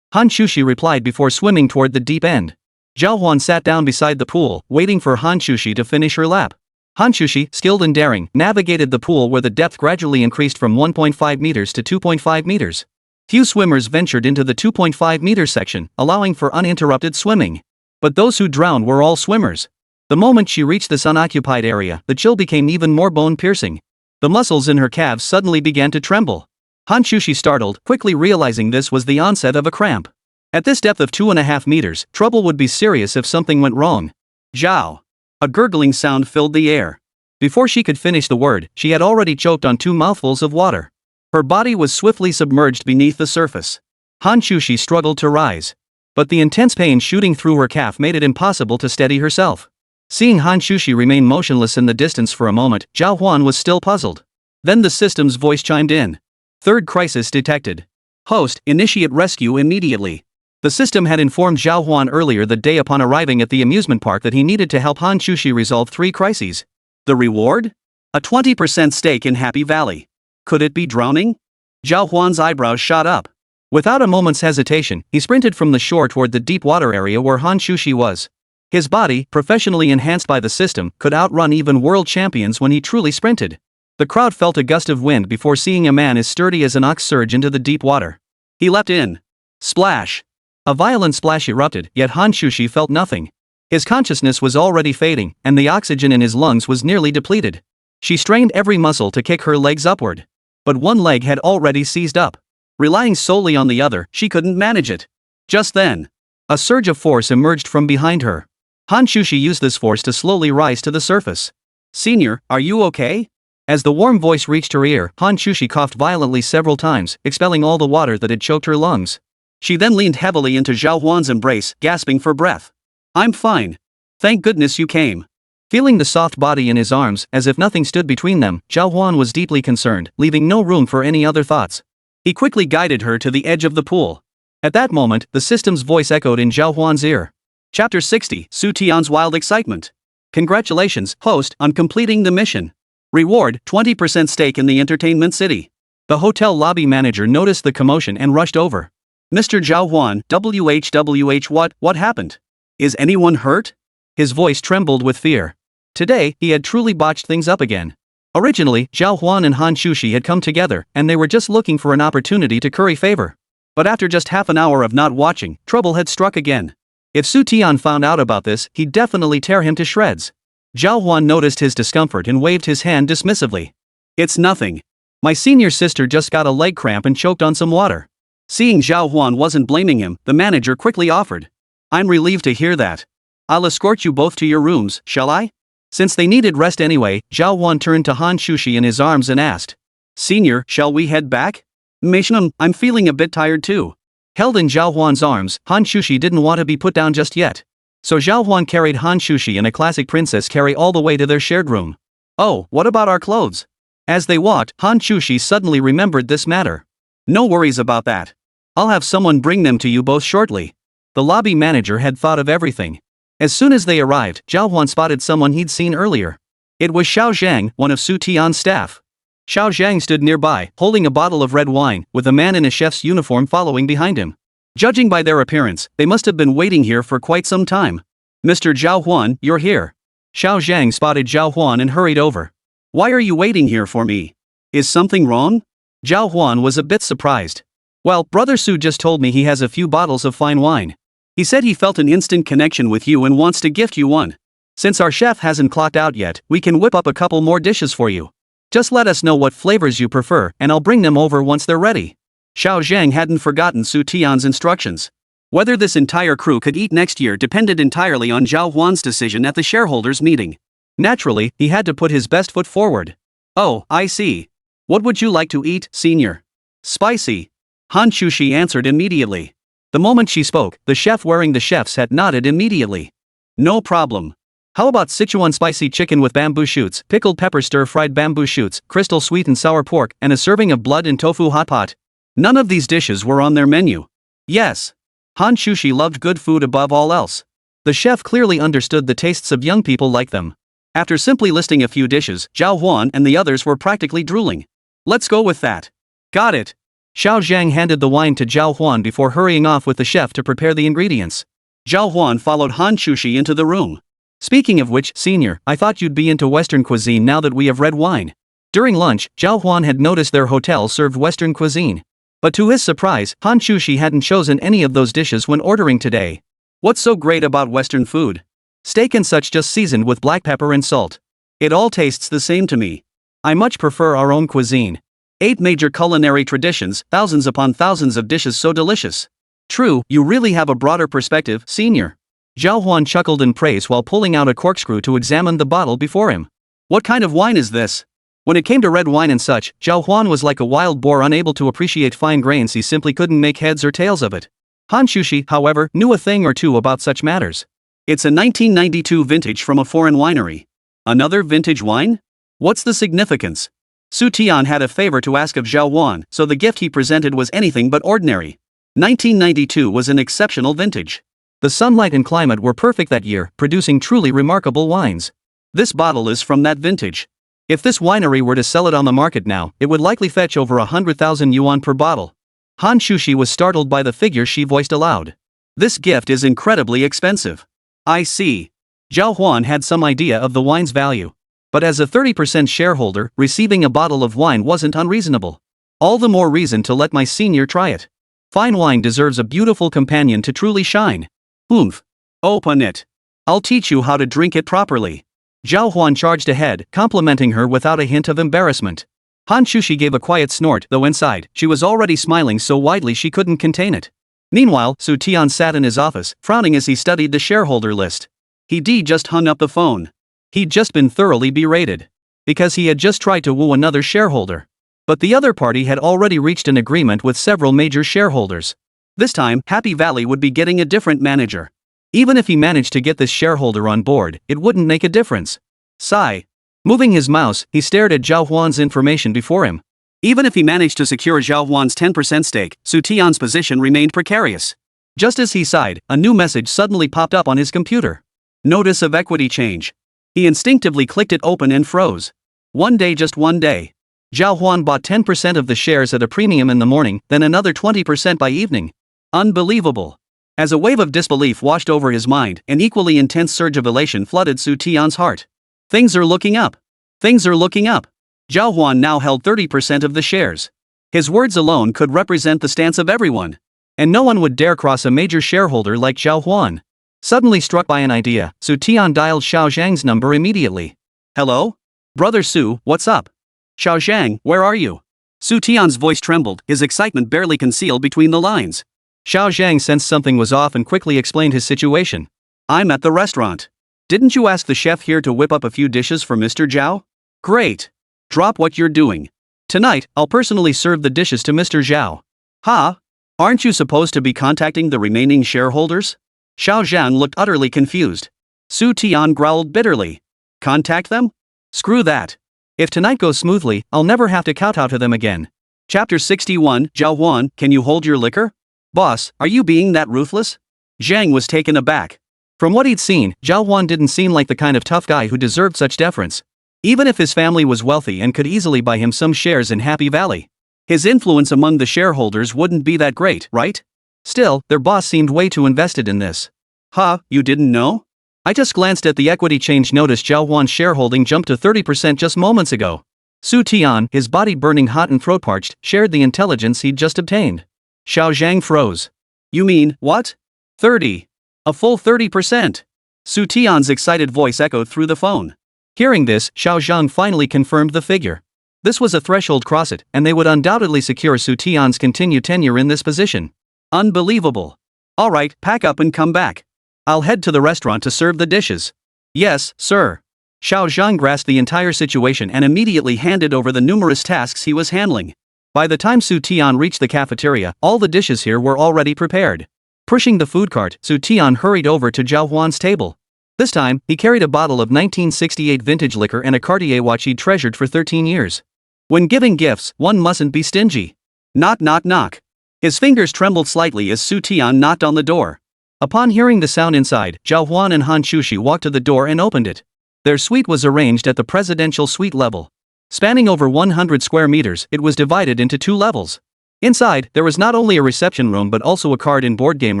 Hán Chǔxī replied before swimming toward the deep end. Zhào Huān sat down beside the pool, waiting for Hán Chǔxī to finish her lap. Hán Chǔxī, skilled and daring, navigated the pool where the depth gradually increased from 1.5 meters to 2.5 meters. Few swimmers ventured into the 2.5 meter section, allowing for uninterrupted swimming. But those who drowned were all swimmers. The moment she reached this unoccupied area, the chill became even more bone-piercing. The muscles in her calves suddenly began to tremble. Hán Chǔxī startled, quickly realizing this was the onset of a cramp. At this depth of 2.5 meters, trouble would be serious if something went wrong. Zhao. A gurgling sound filled the air. Before she could finish the word, she had already choked on 2 mouthfuls of water. Her body was swiftly submerged beneath the surface. Hán Chǔxī struggled to rise. But the intense pain shooting through her calf made it impossible to steady herself. Seeing Hán Chǔxī remain motionless in the distance for a moment, Zhào Huān was still puzzled. Then the system's voice chimed in. Third crisis detected. Host, initiate rescue immediately. The system had informed Zhào Huān earlier that day upon arriving at the amusement park that he needed to help Hán Chǔxī resolve 3 crises. The reward? A 20% stake in Happy Valley. Could it be drowning? Zhào Huān's eyebrows shot up. Without a moment's hesitation, he sprinted from the shore toward the deep water area where Hán Chǔxī was. His body, professionally enhanced by the system, could outrun even world champions when he truly sprinted. The crowd felt a gust of wind before seeing a man as sturdy as an ox surge into the deep water. He leapt in. Splash! A violent splash erupted, yet Hán Chǔxī felt nothing. His consciousness was already fading, and the oxygen in his lungs was nearly depleted. She strained every muscle to kick her legs upward. But one leg had already seized up. Relying solely on the other, she couldn't manage it. Just then, a surge of force emerged from behind her. Hán Chǔxī used this force to slowly rise to the surface. Senior, are you okay? As the warm voice reached her ear, Hán Chǔxī coughed violently several times, expelling all the water that had choked her lungs. She then leaned heavily into Zhào Huān's embrace, gasping for breath. I'm fine. Thank goodness you came. Feeling the soft body in his arms, as if nothing stood between them, Zhào Huān was deeply concerned, leaving no room for any other thoughts. He quickly guided her to the edge of the pool. At that moment, the system's voice echoed in Zhào Huān's ear. Chapter 60, Su Tian's Wild Excitement. Congratulations, host, on completing the mission. Reward, 20% stake in the entertainment city. The hotel lobby manager noticed the commotion and rushed over. Mr. Zhào Huān, WHWH, what happened? Is anyone hurt? His voice trembled with fear. Today, he had truly botched things up again. Originally, Zhào Huān and Hán Chǔxī had come together, and they were just looking for an opportunity to curry favor. But after just half an hour of not watching, trouble had struck again. If Su Tian found out about this, he'd definitely tear him to shreds. Zhào Huān noticed his discomfort and waved his hand dismissively. It's nothing. My senior sister just got a leg cramp and choked on some water. Seeing Zhào Huān wasn't blaming him, the manager quickly offered. I'm relieved to hear that. I'll escort you both to your rooms, shall I? Since they needed rest anyway, Zhào Huān turned to Hán Chǔxī in his arms and asked. Senior, shall we head back? I'm feeling a bit tired too. Held in Zhào Huān's arms, Hán Chǔxī didn't want to be put down just yet. So Zhào Huān carried Hán Chǔxī in a classic princess carry all the way to their shared room. Oh, what about our clothes? As they walked, Hán Chǔxī suddenly remembered this matter. No worries about that. I'll have someone bring them to you both shortly. The lobby manager had thought of everything. As soon as they arrived, Zhào Huān spotted someone he'd seen earlier. It was Xiao Zhang, one of Su Tian's staff. Xiao Zhang stood nearby, holding a bottle of red wine, with a man in a chef's uniform following behind him. Judging by their appearance, they must have been waiting here for quite some time. Mr. Zhào Huān, you're here. Xiao Zhang spotted Zhào Huān and hurried over. Why are you waiting here for me? Is something wrong? Zhào Huān was a bit surprised. Well, Brother Su just told me he has a few bottles of fine wine. He said he felt an instant connection with you and wants to gift you one. Since our chef hasn't clocked out yet, we can whip up a couple more dishes for you. Just let us know what flavors you prefer, and I'll bring them over once they're ready. Xiao Zhang hadn't forgotten Su Tian's instructions. Whether this entire crew could eat next year depended entirely on Zhào Huān's decision at the shareholders' meeting. Naturally, he had to put his best foot forward. Oh, I see. What would you like to eat, senior? Spicy. Hán Chǔxī answered immediately. The moment she spoke, the chef wearing the chef's hat nodded immediately. No problem. How about Sichuan spicy chicken with bamboo shoots, pickled pepper stir-fried bamboo shoots, crystal sweet and sour pork, and a serving of blood and tofu hot pot? None of these dishes were on their menu. Yes. Hán Chǔxī loved good food above all else. The chef clearly understood the tastes of young people like them. After simply listing a few dishes, Zhào Huān and the others were practically drooling. Let's go with that. Got it. Xiao Zhang handed the wine to Zhào Huān before hurrying off with the chef to prepare the ingredients. Zhào Huān followed Hán Chǔxī into the room. Speaking of which, senior, I thought you'd be into Western cuisine now that we have red wine. During lunch, Zhào Huān had noticed their hotel served Western cuisine. But to his surprise, Hán Chǔxī hadn't chosen any of those dishes when ordering today. What's so great about Western food? Steak and such just seasoned with black pepper and salt. It all tastes the same to me. I much prefer our own cuisine. 8 major culinary traditions, thousands upon thousands of dishes so delicious. True, you really have a broader perspective, senior. Zhào Huān chuckled in praise while pulling out a corkscrew to examine the bottle before him. What kind of wine is this? When it came to red wine and such, Zhào Huān was like a wild boar unable to appreciate fine grains. He simply couldn't make heads or tails of it. Hán Chǔxī, however, knew a thing or two about such matters. It's a 1992 vintage from a foreign winery. Another vintage wine? What's the significance? Su Tian had a favor to ask of Zhào Huān, so the gift he presented was anything but ordinary. 1992 was an exceptional vintage. The sunlight and climate were perfect that year, producing truly remarkable wines. This bottle is from that vintage. If this winery were to sell it on the market now, it would likely fetch over 100,000 yuan per bottle. Hán Chǔxī was startled by the figure she voiced aloud. This gift is incredibly expensive. I see. Zhào Huān had some idea of the wine's value. But as a 30% shareholder, receiving a bottle of wine wasn't unreasonable. All the more reason to let my senior try it. Fine wine deserves a beautiful companion to truly shine. Oomph. Open it. I'll teach you how to drink it properly. Zhào Huān charged ahead, complimenting her without a hint of embarrassment. Hán Chǔxī gave a quiet snort, though inside, she was already smiling so widely she couldn't contain it. Meanwhile, Su Tian sat in his office, frowning as he studied the shareholder list. He'd just hung up the phone. He'd just been thoroughly berated. Because he had just tried to woo another shareholder. But the other party had already reached an agreement with several major shareholders. This time, Happy Valley would be getting a different manager. Even if he managed to get this shareholder on board, it wouldn't make a difference. Sigh. Moving his mouse, he stared at Zhào Huān's information before him. Even if he managed to secure Zhào Huān's 10% stake, Su Tian's position remained precarious. Just as he sighed, a new message suddenly popped up on his computer. Notice of equity change. He instinctively clicked it open and froze. One day, just one day. Zhào Huān bought 10% of the shares at a premium in the morning, then another 20% by evening. Unbelievable. As a wave of disbelief washed over his mind, an equally intense surge of elation flooded Su Tian's heart. Things are looking up. Things are looking up. Zhào Huān now held 30% of the shares. His words alone could represent the stance of everyone. And no one would dare cross a major shareholder like Zhào Huān. Suddenly struck by an idea, Su Tian dialed Xiao Zhang's number immediately. Hello? Brother Su, what's up? Xiao Zhang, where are you? Su Tian's voice trembled, his excitement barely concealed between the lines. Xiao Zhang sensed something was off and quickly explained his situation. I'm at the restaurant. Didn't you ask the chef here to whip up a few dishes for Mr. Zhao? Great. Drop what you're doing. Tonight, I'll personally serve the dishes to Mr. Zhao. Huh? Aren't you supposed to be contacting the remaining shareholders? Xiao Zhang looked utterly confused. Su Tian growled bitterly. Contact them? Screw that. If tonight goes smoothly, I'll never have to kowtow to them again. Chapter 61, Zhào Huān, can you hold your liquor? Boss, are you being that ruthless? Zhang was taken aback. From what he'd seen, Zhào Huān didn't seem like the kind of tough guy who deserved such deference. Even if his family was wealthy and could easily buy him some shares in Happy Valley, his influence among the shareholders wouldn't be that great, right? Still, their boss seemed way too invested in this. Huh, you didn't know? I just glanced at the equity change notice. Zhào Huān's shareholding jumped to 30% just moments ago. Su Tian, his body burning hot and throat parched, shared the intelligence he'd just obtained. Xiao Zhang froze. You mean, what? 30. A full 30%. Su Tian's excited voice echoed through the phone. Hearing this, Xiao Zhang finally confirmed the figure. This was a threshold cross it, and they would undoubtedly secure Su Tian's continued tenure in this position. Unbelievable. Alright, pack up and come back. I'll head to the restaurant to serve the dishes. Yes, sir. Xiao Zhang grasped the entire situation and immediately handed over the numerous tasks he was handling. By the time Su Tian reached the cafeteria, all the dishes here were already prepared. Pushing the food cart, Su Tian hurried over to Zhào Huān's table. This time, he carried a bottle of 1968 vintage liquor and a Cartier watch he'd treasured for 13 years. When giving gifts, one mustn't be stingy. Knock knock knock. His fingers trembled slightly as Su Tian knocked on the door. Upon hearing the sound inside, Zhào Huān and Hán Chǔxī walked to the door and opened it. Their suite was arranged at the presidential suite level. Spanning over 100 square meters, it was divided into 2 levels. Inside, there was not only a reception room but also a card and board game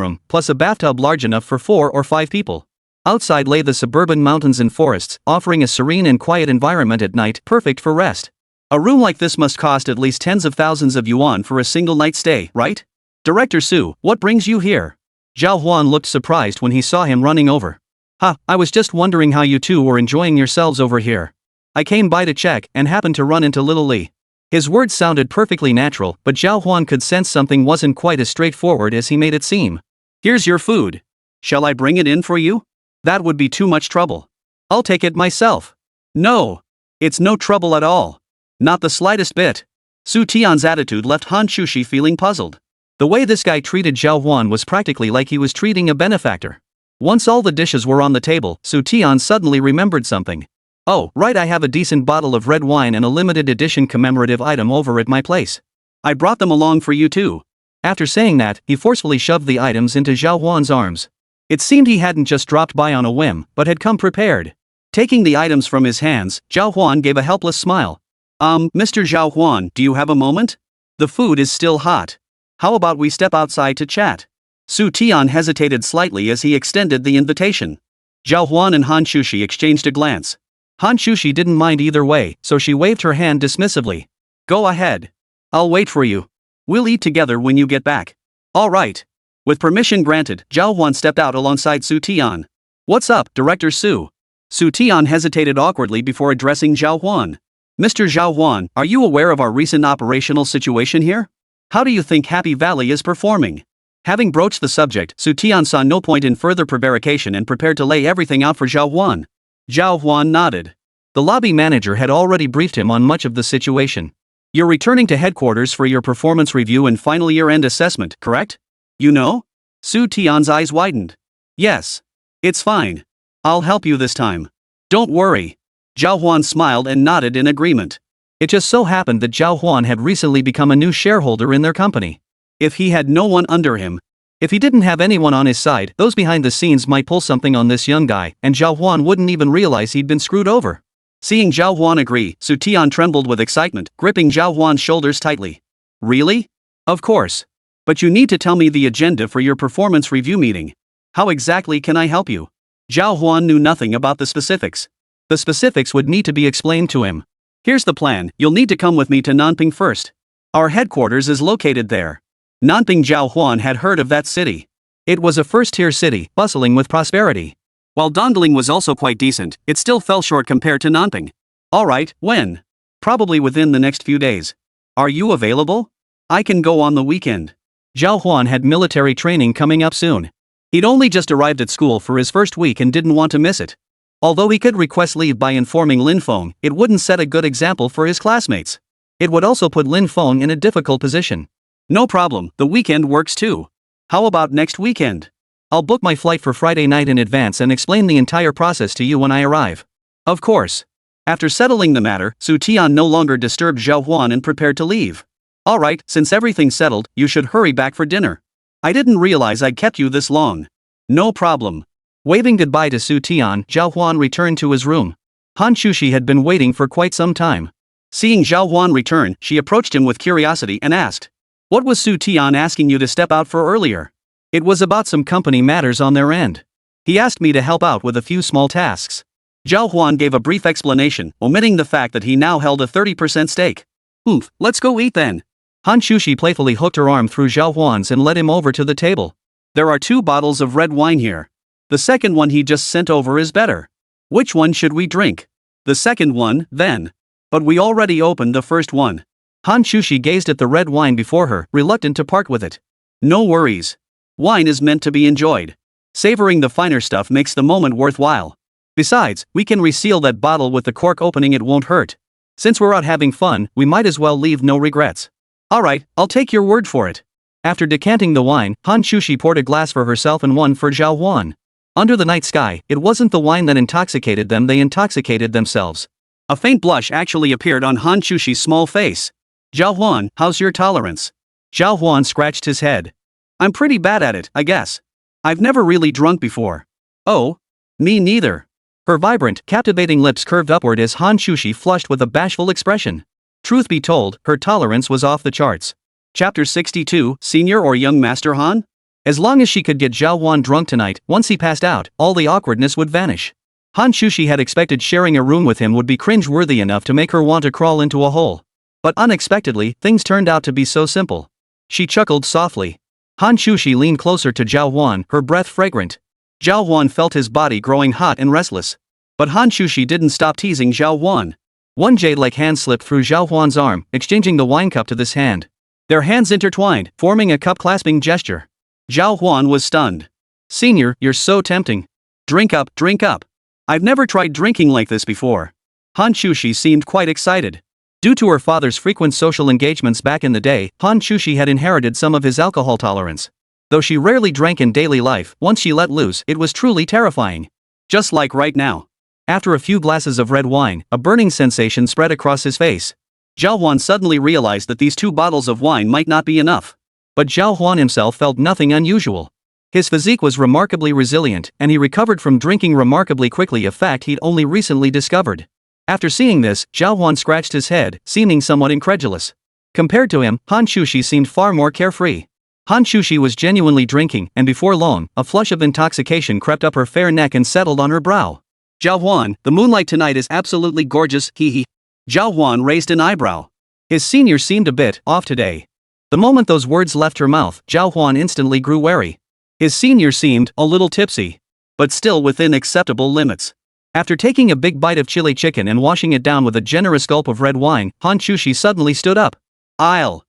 room, plus a bathtub large enough for 4 or 5 people. Outside lay the suburban mountains and forests, offering a serene and quiet environment at night, perfect for rest. A room like this must cost at least tens of thousands of yuan for a single night stay, right? Director Su, what brings you here? Zhào Huān looked surprised when he saw him running over. I was just wondering how you two were enjoying yourselves over here. I came by to check and happened to run into little Li. His words sounded perfectly natural, but Zhào Huān could sense something wasn't quite as straightforward as he made it seem. Here's your food. Shall I bring it in for you? That would be too much trouble. I'll take it myself. No. It's no trouble at all. Not the slightest bit. Su Tian's attitude left Hán Chǔxī feeling puzzled. The way this guy treated Zhào Huān was practically like he was treating a benefactor. Once all the dishes were on the table, Su Tian suddenly remembered something. Oh, right, I have a decent bottle of red wine and a limited edition commemorative item over at my place. I brought them along for you too. After saying that, he forcefully shoved the items into Zhào Huān's arms. It seemed he hadn't just dropped by on a whim, but had come prepared. Taking the items from his hands, Zhào Huān gave a helpless smile. Mr. Zhào Huān, do you have a moment? The food is still hot. How about we step outside to chat? Su Tian hesitated slightly as he extended the invitation. Zhào Huān and Hán Chǔxī exchanged a glance. Hán Chǔxī didn't mind either way, so she waved her hand dismissively. Go ahead. I'll wait for you. We'll eat together when you get back. All right. With permission granted, Zhào Huān stepped out alongside Su Tian. What's up, Director Su? Su Tian hesitated awkwardly before addressing Zhào Huān. Mr. Zhào Huān, are you aware of our recent operational situation here? How do you think Happy Valley is performing? Having broached the subject, Su Tian saw no point in further prevarication and prepared to lay everything out for Zhào Huān. Zhào Huān nodded. The lobby manager had already briefed him on much of the situation. You're returning to headquarters for your performance review and final year-end assessment, correct? You know? Su Tian's eyes widened. Yes. It's fine. I'll help you this time. Don't worry. Zhào Huān smiled and nodded in agreement. It just so happened that Zhào Huān had recently become a new shareholder in their company. If he had no one under him, if he didn't have anyone on his side, those behind the scenes might pull something on this young guy, and Zhào Huān wouldn't even realize he'd been screwed over. Seeing Zhào Huān agree, Su Tian trembled with excitement, gripping Zhào Huān's shoulders tightly. Really? Of course. But you need to tell me the agenda for your performance review meeting. How exactly can I help you? Zhào Huān knew nothing about the specifics. The specifics would need to be explained to him. Here's the plan, you'll need to come with me to Nanping first. Our headquarters is located there. Nanping. Zhào Huān had heard of that city. It was a first-tier city, bustling with prosperity. While Dongling was also quite decent, it still fell short compared to Nanping. Alright, when? Probably within the next few days. Are you available? I can go on the weekend. Zhào Huān had military training coming up soon. He'd only just arrived at school for his first week and didn't want to miss it. Although he could request leave by informing Lin Feng, it wouldn't set a good example for his classmates. It would also put Lin Feng in a difficult position. No problem, the weekend works too. How about next weekend? I'll book my flight for Friday night in advance and explain the entire process to you when I arrive. Of course. After settling the matter, Su Tian no longer disturbed Zhào Huān and prepared to leave. Alright, since everything's settled, you should hurry back for dinner. I didn't realize I'd kept you this long. No problem. Waving goodbye to Su Tian, Zhào Huān returned to his room. Hán Chǔxī had been waiting for quite some time. Seeing Zhào Huān return, she approached him with curiosity and asked, "What was Su Tian asking you to step out for earlier?" "It was about some company matters on their end. He asked me to help out with a few small tasks." Zhào Huān gave a brief explanation, omitting the fact that he now held a 30% stake. "Oof, let's go eat then." Hán Chǔxī playfully hooked her arm through Zhào Huān's and led him over to the table. "There are 2 bottles of red wine here. The second one he just sent over is better. Which one should we drink?" "The second one, then. But we already opened the first one." Hán Chǔxī gazed at the red wine before her, reluctant to part with it. "No worries. Wine is meant to be enjoyed. Savoring the finer stuff makes the moment worthwhile. Besides, we can reseal that bottle with the cork opening, it won't hurt. Since we're out having fun, we might as well leave no regrets." "Alright, I'll take your word for it." After decanting the wine, Hán Chǔxī poured a glass for herself and one for Zhào Huān. Under the night sky, it wasn't the wine that intoxicated them, they intoxicated themselves. A faint blush actually appeared on Hán Chǔxī's small face. "Zhào Huān, how's your tolerance?" Zhào Huān scratched his head. "I'm pretty bad at it, I guess. I've never really drunk before." "Oh? Me neither." Her vibrant, captivating lips curved upward as Hán Chǔxī flushed with a bashful expression. Truth be told, her tolerance was off the charts. Chapter 62, Senior or Young Master Hán? As long as she could get Zhào Huān drunk tonight, once he passed out, all the awkwardness would vanish. Hán Chǔxī had expected sharing a room with him would be cringe-worthy enough to make her want to crawl into a hole. But unexpectedly, things turned out to be so simple. She chuckled softly. Hán Chǔxī leaned closer to Zhào Huān, her breath fragrant. Zhào Huān felt his body growing hot and restless. But Hán Chǔxī didn't stop teasing Zhào Huān. One jade-like hand slipped through Zhào Huān's arm, exchanging the wine cup to this hand. Their hands intertwined, forming a cup-clasping gesture. Zhào Huān was stunned. "Senior, you're so tempting. Drink up, drink up. I've never tried drinking like this before." Hán Chǔxī seemed quite excited. Due to her father's frequent social engagements back in the day, Hán Chǔxī had inherited some of his alcohol tolerance. Though she rarely drank in daily life, once she let loose, it was truly terrifying. Just like right now. After a few glasses of red wine, a burning sensation spread across his face. Zhào Huān suddenly realized that these 2 bottles of wine might not be enough. But Zhào Huān himself felt nothing unusual. His physique was remarkably resilient, and he recovered from drinking remarkably quickly, a fact he'd only recently discovered. After seeing this, Zhào Huān scratched his head, seeming somewhat incredulous. Compared to him, Hán Chǔxī seemed far more carefree. Hán Chǔxī was genuinely drinking, and before long, a flush of intoxication crept up her fair neck and settled on her brow. "Zhào Huān, the moonlight tonight is absolutely gorgeous, hee hee." Zhào Huān raised an eyebrow. His senior seemed a bit off today. The moment those words left her mouth, Zhào Huān instantly grew wary. His senior seemed a little tipsy, but still within acceptable limits. After taking a big bite of chili chicken and washing it down with a generous gulp of red wine, Hán Chǔxī suddenly stood up. I'll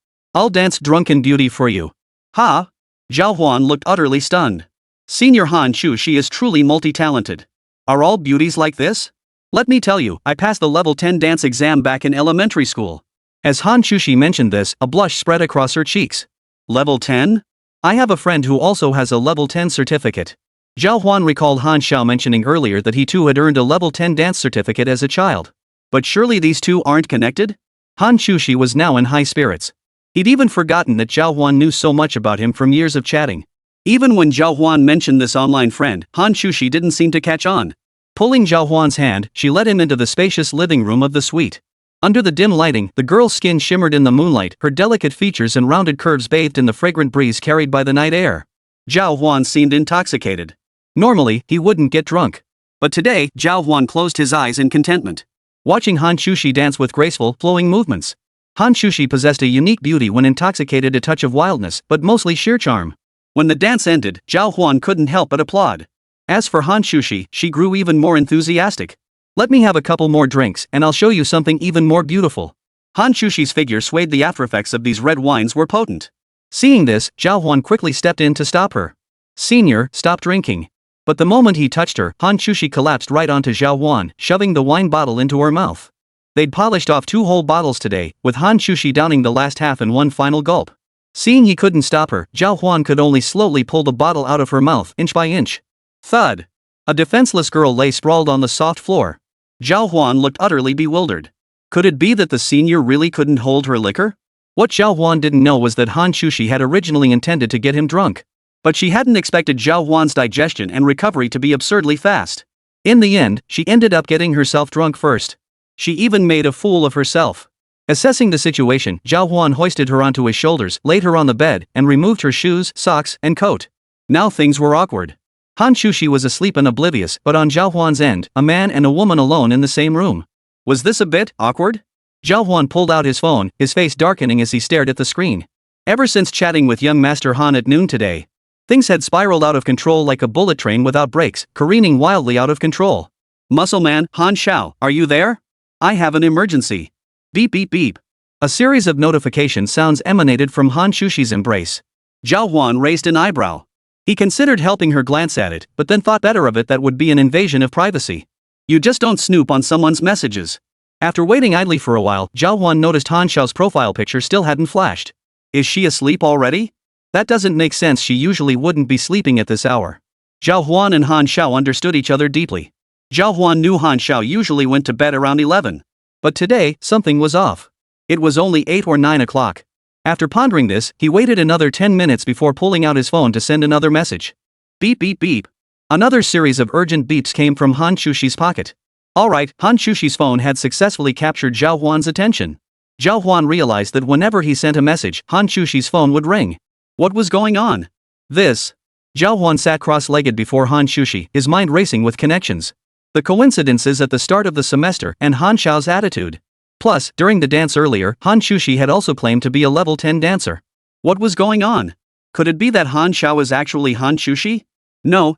dance drunken beauty for you." "Ha?" Zhào Huān looked utterly stunned. Senior Hán Chǔxī is truly multi-talented. Are all beauties like this? Let me tell you, I passed the level 10 dance exam back in elementary school. As Hán Chǔxī mentioned this, a blush spread across her cheeks. Level 10? I have a friend who also has a level 10 certificate. Zhào Huān recalled Hán Shào mentioning earlier that he too had earned a level 10 dance certificate as a child. But surely these two aren't connected? Hán Chǔxī was now in high spirits. He'd even forgotten that Zhào Huān knew so much about him from years of chatting. Even when Zhào Huān mentioned this online friend, Hán Chǔxī didn't seem to catch on. Pulling Zhào Huān's hand, she led him into the spacious living room of the suite. Under the dim lighting, the girl's skin shimmered in the moonlight, her delicate features and rounded curves bathed in the fragrant breeze carried by the night air. Zhào Huān seemed intoxicated. Normally, he wouldn't get drunk. But today, Zhào Huān closed his eyes in contentment, watching Hán Chǔxī dance with graceful, flowing movements. Hán Chǔxī possessed a unique beauty when intoxicated, a touch of wildness, but mostly sheer charm. When the dance ended, Zhào Huān couldn't help but applaud. As for Hán Chǔxī, she grew even more enthusiastic. Let me have a couple more drinks, and I'll show you something even more beautiful. Hán Chǔxī's figure swayed. The aftereffects of these red wines were potent. Seeing this, Zhào Huān quickly stepped in to stop her. Senior, stop drinking. But the moment he touched her, Hán Chǔxī collapsed right onto Zhào Huān, shoving the wine bottle into her mouth. They'd polished off 2 whole bottles today, with Hán Chǔxī downing the last half in one final gulp. Seeing he couldn't stop her, Zhào Huān could only slowly pull the bottle out of her mouth, inch by inch. Thud! A defenseless girl lay sprawled on the soft floor. Zhào Huān looked utterly bewildered. Could it be that the senior really couldn't hold her liquor? What Zhào Huān didn't know was that Hán Chǔxī had originally intended to get him drunk. But she hadn't expected Zhào Huān's digestion and recovery to be absurdly fast. In the end, she ended up getting herself drunk first. She even made a fool of herself. Assessing the situation, Zhào Huān hoisted her onto his shoulders, laid her on the bed, and removed her shoes, socks, and coat. Now things were awkward. Hán Chǔxī was asleep and oblivious, but on Zhào Huān's end, a man and a woman alone in the same room. Was this a bit awkward? Zhào Huān pulled out his phone, his face darkening as he stared at the screen. Ever since chatting with young Master Han at noon today, things had spiraled out of control like a bullet train without brakes, careening wildly out of control. Muscleman, Hán Shào, are you there? I have an emergency. Beep beep beep. A series of notification sounds emanated from Hán Chǔxī's embrace. Zhào Huān raised an eyebrow. He considered helping her glance at it, but then thought better of it. That would be an invasion of privacy. You just don't snoop on someone's messages. After waiting idly for a while, Zhào Huān noticed Hán Shào's profile picture still hadn't flashed. Is she asleep already? That doesn't make sense. She usually wouldn't be sleeping at this hour. Zhào Huān and Hán Shào understood each other deeply. Zhào Huān knew Hán Shào usually went to bed around 11. But today, something was off. It was only 8 or 9 o'clock. After pondering this, he waited another 10 minutes before pulling out his phone to send another message. Beep beep beep. Another series of urgent beeps came from Hán Chǔxī's pocket. Alright, Hán Chǔxī's phone had successfully captured Zhào Huān's attention. Zhào Huān realized that whenever he sent a message, Hán Chǔxī's phone would ring. What was going on? Zhào Huān sat cross-legged before Hán Chǔxī, his mind racing with connections. The coincidences at the start of the semester and Hán Shào's attitude. Plus, during the dance earlier, Hán Chǔxī had also claimed to be a level 10 dancer. What was going on? Could it be that Hán Shào is actually Hán Chǔxī? No.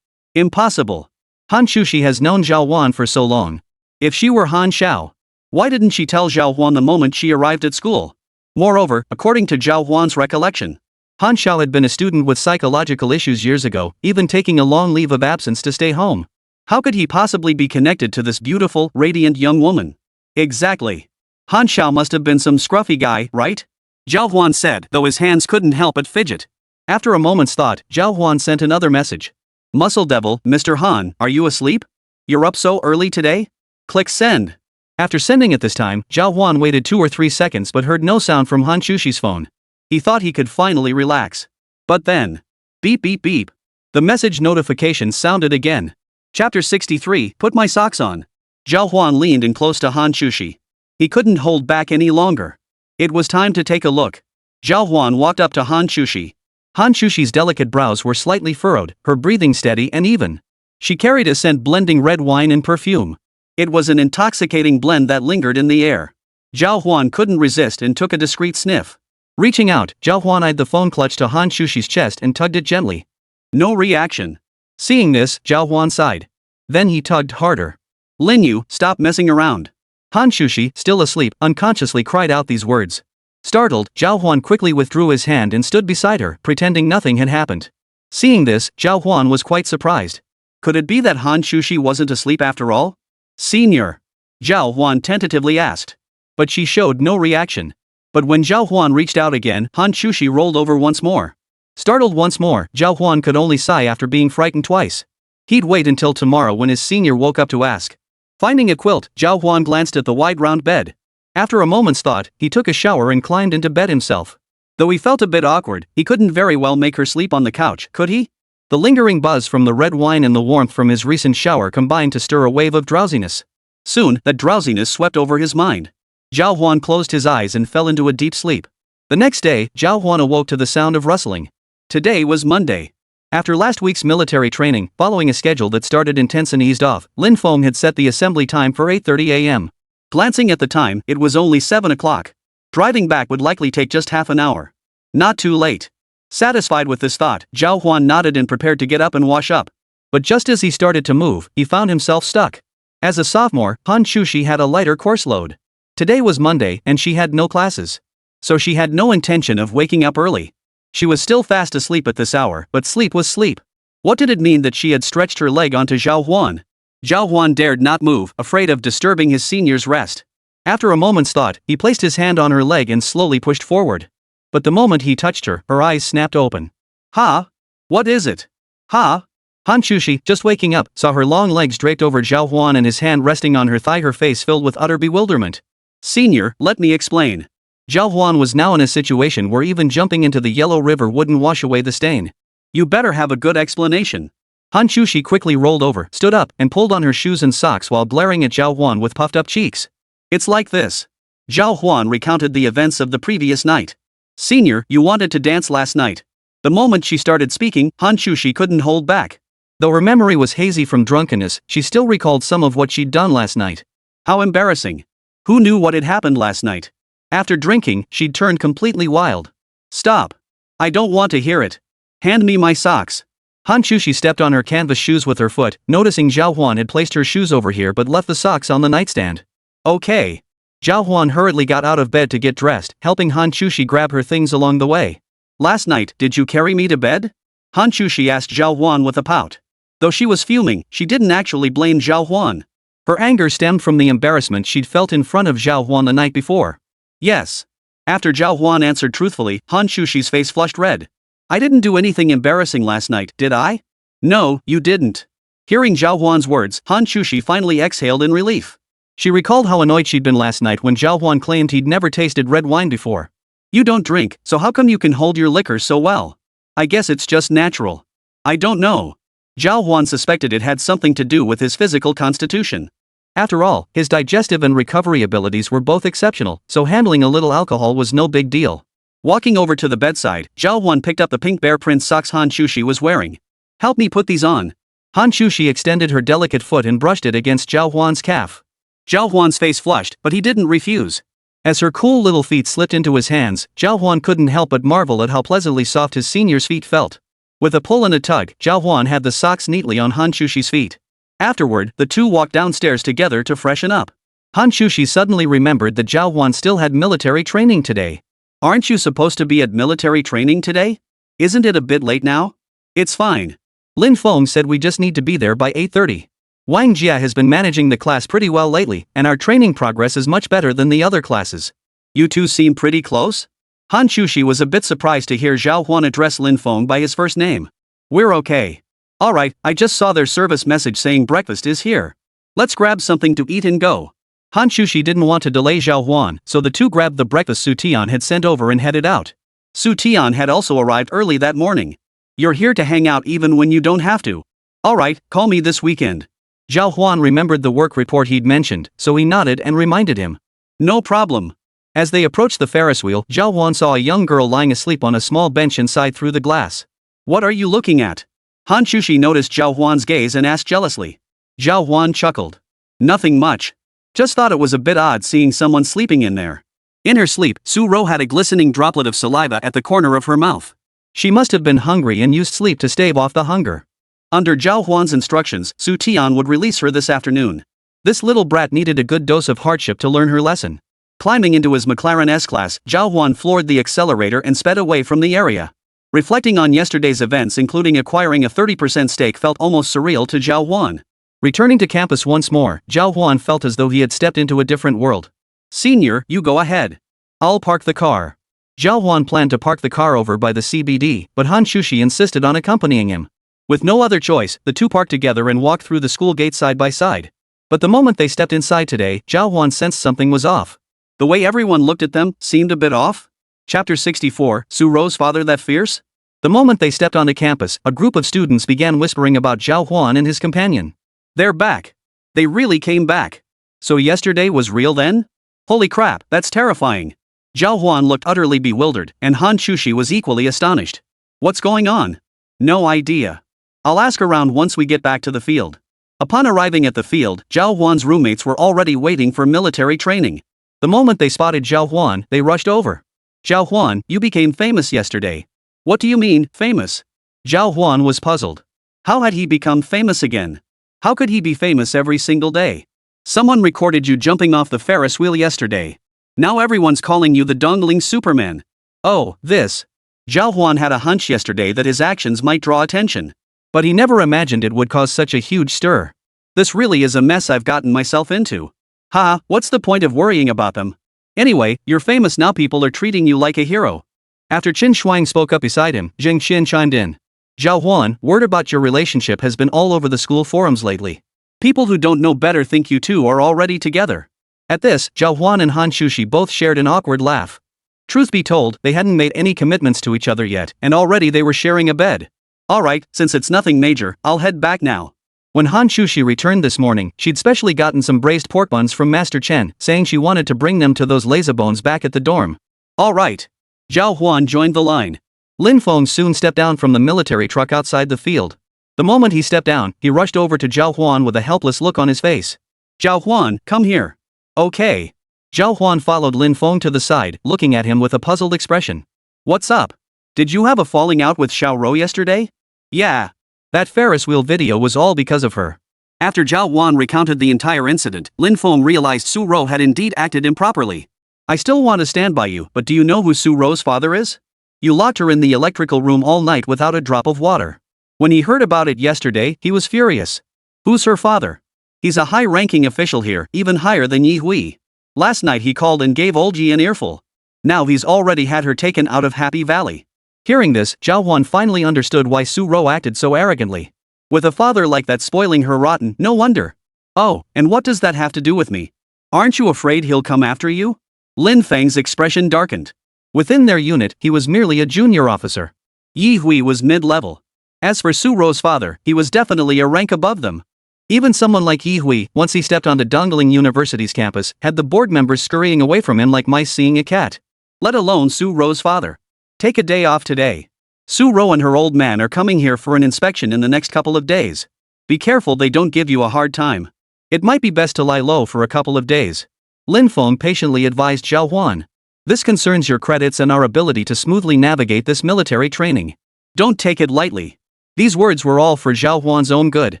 Impossible. Hán Chǔxī has known Zhào Huān for so long. If she were Hán Shào, why didn't she tell Zhào Huān the moment she arrived at school? Moreover, according to Zhào Huān's recollection, Hán Shào had been a student with psychological issues years ago, even taking a long leave of absence to stay home. How could he possibly be connected to this beautiful, radiant young woman? Exactly. Hán Shào must have been some scruffy guy, right? Zhào Huān said, though his hands couldn't help but fidget. After a moment's thought, Zhào Huān sent another message. Muscle Devil, Mr. Han, are you asleep? You're up so early today? Click send. After sending it this time, Zhào Huān waited 2 or 3 seconds but heard no sound from Hán Chǔxī's phone. He thought he could finally relax. But then, beep beep beep. The message notification sounded again. Chapter 63, Put My Socks On. Zhào Huān leaned in close to Hán Chǔxī. He couldn't hold back any longer. It was time to take a look. Zhào Huān walked up to Hán Chǔxī. Hán Chǔxī's delicate brows were slightly furrowed, her breathing steady and even. She carried a scent blending red wine and perfume. It was an intoxicating blend that lingered in the air. Zhào Huān couldn't resist and took a discreet sniff. Reaching out, Zhào Huān eyed the phone clutch to Hán Chǔxī's chest and tugged it gently. No reaction. Seeing this, Zhào Huān sighed. Then he tugged harder. Lin Yu, stop messing around. Hán Chǔxī, still asleep, unconsciously cried out these words. Startled, Zhào Huān quickly withdrew his hand and stood beside her, pretending nothing had happened. Seeing this, Zhào Huān was quite surprised. Could it be that Hán Chǔxī wasn't asleep after all? Senior. Zhào Huān tentatively asked. But she showed no reaction. But when Zhào Huān reached out again, Hán Chǔxī rolled over once more. Startled once more, Zhào Huān could only sigh after being frightened twice. He'd wait until tomorrow when his senior woke up to ask. Finding a quilt, Zhào Huān glanced at the wide round bed. After a moment's thought, he took a shower and climbed into bed himself. Though he felt a bit awkward, he couldn't very well make her sleep on the couch, could he? The lingering buzz from the red wine and the warmth from his recent shower combined to stir a wave of drowsiness. Soon, that drowsiness swept over his mind. Zhào Huān closed his eyes and fell into a deep sleep. The next day, Zhào Huān awoke to the sound of rustling. Today was Monday. After last week's military training, following a schedule that started intense and eased off, Lin Feng had set the assembly time for 8:30 a.m. Glancing at the time, it was only 7 o'clock. Driving back would likely take just half an hour. Not too late. Satisfied with this thought, Zhào Huān nodded and prepared to get up and wash up. But just as he started to move, he found himself stuck. As a sophomore, Hán Chǔxī had a lighter course load. Today was Monday and she had no classes. So she had no intention of waking up early. She was still fast asleep at this hour, but sleep was sleep. What did it mean that she had stretched her leg onto Zhào Huān? Zhào Huān dared not move, afraid of disturbing his senior's rest. After a moment's thought, he placed his hand on her leg and slowly pushed forward. But the moment he touched her, her eyes snapped open. Ha? What is it? Ha? Hán Chǔxī, just waking up, saw her long legs draped over Zhào Huān and his hand resting on her thigh, her face filled with utter bewilderment. Senior, let me explain. Zhào Huān was now in a situation where even jumping into the yellow river wouldn't wash away the stain. You better have a good explanation. Hán Chǔxī quickly rolled over, stood up, and pulled on her shoes and socks while glaring at Zhào Huān with puffed up cheeks. It's like this. Zhào Huān recounted the events of the previous night. Senior, you wanted to dance last night. The moment she started speaking, Hán Chǔxī couldn't hold back. Though her memory was hazy from drunkenness, she still recalled some of what she'd done last night. How embarrassing. Who knew what had happened last night? After drinking, she'd turned completely wild. Stop. I don't want to hear it. Hand me my socks. Hán Chǔxī stepped on her canvas shoes with her foot, noticing Zhào Huān had placed her shoes over here but left the socks on the nightstand. Okay. Zhào Huān hurriedly got out of bed to get dressed, helping Hán Chǔxī grab her things along the way. Last night, did you carry me to bed? Hán Chǔxī asked Zhào Huān with a pout. Though she was fuming, she didn't actually blame Zhào Huān. Her anger stemmed from the embarrassment she'd felt in front of Zhào Huān the night before. Yes. After Zhào Huān answered truthfully, Hán Chǔxī's face flushed red. I didn't do anything embarrassing last night, did I? No, you didn't. Hearing Zhào Huān's words, Hán Chǔxī finally exhaled in relief. She recalled how annoyed she'd been last night when Zhào Huān claimed he'd never tasted red wine before. You don't drink, so how come you can hold your liquor so well? I guess it's just natural. I don't know. Zhào Huān suspected it had something to do with his physical constitution. After all, his digestive and recovery abilities were both exceptional, so handling a little alcohol was no big deal. Walking over to the bedside, Zhào Huān picked up the pink bear print socks Hán Chǔxī was wearing. Help me put these on. Hán Chǔxī extended her delicate foot and brushed it against Zhào Huān's calf. Zhào Huān's face flushed, but he didn't refuse. As her cool little feet slipped into his hands, Zhào Huān couldn't help but marvel at how pleasantly soft his senior's feet felt. With a pull and a tug, Zhào Huān had the socks neatly on Hán Chǔxī's feet. Afterward, the two walked downstairs together to freshen up. Hán Chǔxī suddenly remembered that Zhào Huān still had military training today. Aren't you supposed to be at military training today? Isn't it a bit late now? It's fine. Lin Feng said we just need to be there by 8:30. Wang Jia has been managing the class pretty well lately, and our training progress is much better than the other classes. You two seem pretty close? Hán Chǔxī was a bit surprised to hear Zhào Huān address Lin Feng by his first name. We're okay. Alright, I just saw their service message saying breakfast is here. Let's grab something to eat and go. Hán Chǔxī didn't want to delay Zhào Huān, so the two grabbed the breakfast Su Tian had sent over and headed out. Su Tian had also arrived early that morning. You're here to hang out even when you don't have to. Alright, call me this weekend. Zhào Huān remembered the work report he'd mentioned, so he nodded and reminded him. No problem. As they approached the Ferris wheel, Zhào Huān saw a young girl lying asleep on a small bench inside through the glass. What are you looking at? Hán Chǔxī noticed Zhào Huān's gaze and asked jealously. Zhào Huān chuckled. Nothing much. Just thought it was a bit odd seeing someone sleeping in there. In her sleep, Su Ro had a glistening droplet of saliva at the corner of her mouth. She must have been hungry and used sleep to stave off the hunger. Under Zhào Huān's instructions, Su Tian would release her this afternoon. This little brat needed a good dose of hardship to learn her lesson. Climbing into his McLaren S-Class, Zhào Huān floored the accelerator and sped away from the area. Reflecting on yesterday's events, including acquiring a 30% stake, felt almost surreal to Zhào Huān. Returning to campus once more, Zhào Huān felt as though he had stepped into a different world. Senior, you go ahead. I'll park the car. Zhào Huān planned to park the car over by the CBD, but Hán Chǔxī insisted on accompanying him. With no other choice, the two parked together and walked through the school gate side by side. But the moment they stepped inside today, Zhào Huān sensed something was off. The way everyone looked at them seemed a bit off. Chapter 64, Su Ro's father that fierce? The moment they stepped onto campus, a group of students began whispering about Zhào Huān and his companion. They're back. They really came back. So yesterday was real then? Holy crap, that's terrifying. Zhào Huān looked utterly bewildered, and Hán Chǔxī was equally astonished. What's going on? No idea. I'll ask around once we get back to the field. Upon arriving at the field, Zhào Huān's roommates were already waiting for military training. The moment they spotted Zhào Huān, they rushed over. Zhào Huān, you became famous yesterday. What do you mean, famous? Zhào Huān was puzzled. How had he become famous again? How could he be famous every single day? Someone recorded you jumping off the Ferris wheel yesterday. Now everyone's calling you the dongling Superman. Oh, this. Zhào Huān had a hunch yesterday that his actions might draw attention. But he never imagined it would cause such a huge stir. This really is a mess I've gotten myself into. Ha, what's the point of worrying about them? Anyway, you're famous now, people are treating you like a hero. After Qin Shuang spoke up beside him, Zheng Xin chimed in. Zhào Huān, word about your relationship has been all over the school forums lately. People who don't know better think you two are already together. At this, Zhào Huān and Hán Chǔxī both shared an awkward laugh. Truth be told, they hadn't made any commitments to each other yet, and already they were sharing a bed. Alright, since it's nothing major, I'll head back now. When Hán Chǔxī returned this morning, she'd specially gotten some braised pork buns from Master Chen, saying she wanted to bring them to those lazybones back at the dorm. Alright. Zhào Huān joined the line. Lin Feng soon stepped down from the military truck outside the field. The moment he stepped down, he rushed over to Zhào Huān with a helpless look on his face. Zhào Huān, come here. Okay. Zhào Huān followed Lin Feng to the side, looking at him with a puzzled expression. What's up? Did you have a falling out with Xiao Rou yesterday? Yeah. That Ferris wheel video was all because of her. After Zhào Huān recounted the entire incident, Lin Feng realized Su Rou had indeed acted improperly. I still want to stand by you, but do you know who Su Rou's father is? You locked her in the electrical room all night without a drop of water. When he heard about it yesterday, he was furious. Who's her father? He's a high-ranking official here, even higher than Yi Hui. Last night he called and gave Old Yi an earful. Now he's already had her taken out of Happy Valley. Hearing this, Zhào Huān finally understood why Su Rou acted so arrogantly. With a father like that spoiling her rotten, no wonder. Oh, and what does that have to do with me? Aren't you afraid he'll come after you? Lin Feng's expression darkened. Within their unit, he was merely a junior officer. Yi Hui was mid-level. As for Su Rou's father, he was definitely a rank above them. Even someone like Yi Hui, once he stepped onto Dongling University's campus, had the board members scurrying away from him like mice seeing a cat. Let alone Su Rou's father. Take a day off today. Su Rou and her old man are coming here for an inspection in the next couple of days. Be careful they don't give you a hard time. It might be best to lie low for a couple of days. Lin Feng patiently advised Zhào Huān. This concerns your credits and our ability to smoothly navigate this military training. Don't take it lightly. These words were all for Zhào Huān's own good.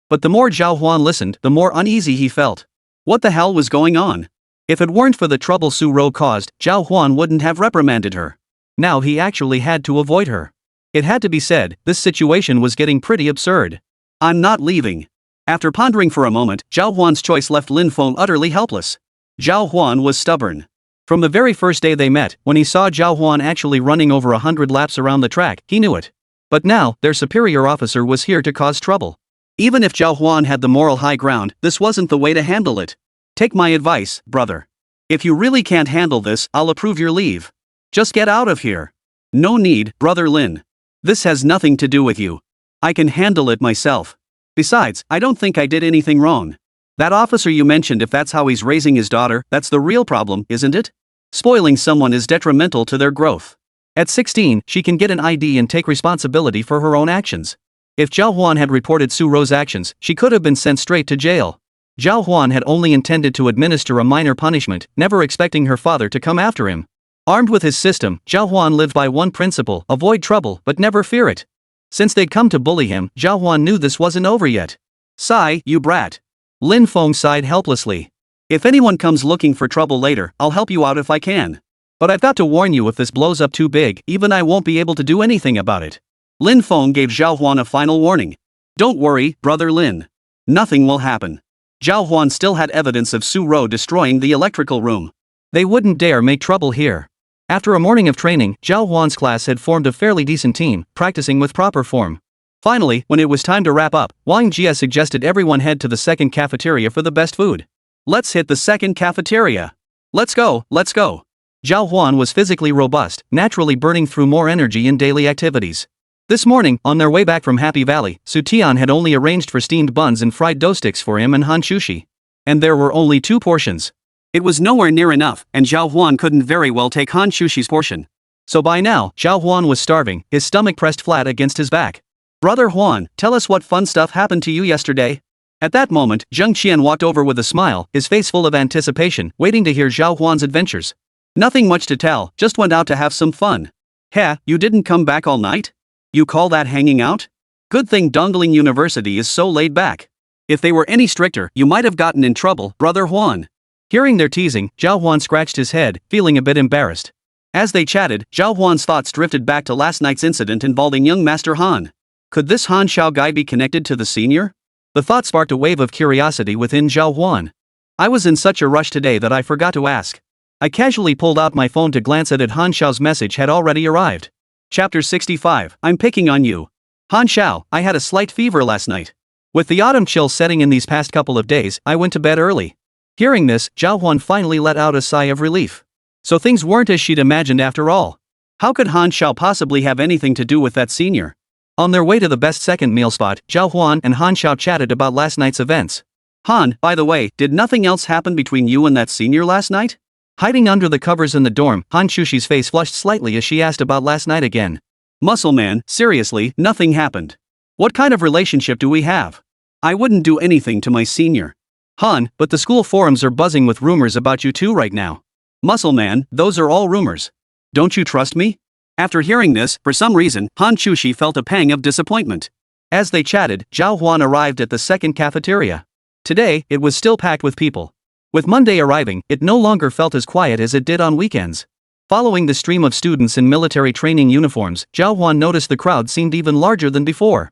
But the more Zhào Huān listened, the more uneasy he felt. What the hell was going on? If it weren't for the trouble Su Rou caused, Zhào Huān wouldn't have reprimanded her. Now he actually had to avoid her. It had to be said, this situation was getting pretty absurd. I'm not leaving. After pondering for a moment, Zhào Huān's choice left Lin Feng utterly helpless. Zhào Huān was stubborn. From the very first day they met, when he saw Zhào Huān actually running over 100 laps around the track, he knew it. But now, their superior officer was here to cause trouble. Even if Zhào Huān had the moral high ground, this wasn't the way to handle it. Take my advice, brother. If you really can't handle this, I'll approve your leave. Just get out of here. No need, brother Lin. This has nothing to do with you. I can handle it myself. Besides, I don't think I did anything wrong. That officer you mentioned, if that's how he's raising his daughter, that's the real problem, isn't it? Spoiling someone is detrimental to their growth. At 16, she can get an ID and take responsibility for her own actions. If Zhào Huān had reported Su Rou's actions, she could have been sent straight to jail. Zhào Huān had only intended to administer a minor punishment, never expecting her father to come after him. Armed with his system, Zhào Huān lived by one principle: avoid trouble but never fear it. Since they'd come to bully him, Zhào Huān knew this wasn't over yet. Sigh, you brat. Lin Feng sighed helplessly. If anyone comes looking for trouble later, I'll help you out if I can. But I've got to warn you, if this blows up too big, even I won't be able to do anything about it. Lin Feng gave Zhào Huān a final warning. Don't worry, brother Lin. Nothing will happen. Zhào Huān still had evidence of Su Rou destroying the electrical room. They wouldn't dare make trouble here. After a morning of training, Zhào Huān's class had formed a fairly decent team, practicing with proper form. Finally, when it was time to wrap up, Wang Jie suggested everyone head to the second cafeteria for the best food. Let's hit the second cafeteria. Let's go, let's go. Zhào Huān was physically robust, naturally burning through more energy in daily activities. This morning, on their way back from Happy Valley, Su Tian had only arranged for steamed buns and fried dough sticks for him and Hán Chǔxī. And there were only 2 portions. It was nowhere near enough, and Zhào Huān couldn't very well take Hán Chǔxī's portion. So by now, Zhào Huān was starving, his stomach pressed flat against his back. "Brother Huān, tell us what fun stuff happened to you yesterday." At that moment, Zheng Qian walked over with a smile, his face full of anticipation, waiting to hear Zhào Huān's adventures. "Nothing much to tell, just went out to have some fun." "Heh, you didn't come back all night? You call that hanging out? Good thing Dongling University is so laid back. If they were any stricter, you might have gotten in trouble, Brother Huān." Hearing their teasing, Zhào Huān scratched his head, feeling a bit embarrassed. As they chatted, Zhào Huān's thoughts drifted back to last night's incident involving young Master Han. Could this Hán Shào guy be connected to the senior? The thought sparked a wave of curiosity within Zhào Huān. "I was in such a rush today that I forgot to ask." I casually pulled out my phone to glance at it. Hán Shào's message had already arrived. Chapter 65, I'm picking on you. Hán Shào, I had a slight fever last night. With the autumn chill setting in these past couple of days, I went to bed early. Hearing this, Zhào Huān finally let out a sigh of relief. So things weren't as she'd imagined after all. How could Hán Shào possibly have anything to do with that senior? On their way to the best second meal spot, Zhào Huān and Hán Shào chatted about last night's events. "Han, by the way, did nothing else happen between you and that senior last night?" Hiding under the covers in the dorm, Hán Chǔxī's face flushed slightly as she asked about last night again. "Muscle man, seriously, nothing happened. What kind of relationship do we have? I wouldn't do anything to my senior." "Han, but the school forums are buzzing with rumors about you two right now." "Muscle man, those are all rumors. Don't you trust me?" After hearing this, for some reason, Hán Chǔxī felt a pang of disappointment. As they chatted, Zhào Huān arrived at the second cafeteria. Today, it was still packed with people. With Monday arriving, it no longer felt as quiet as it did on weekends. Following the stream of students in military training uniforms, Zhào Huān noticed the crowd seemed even larger than before.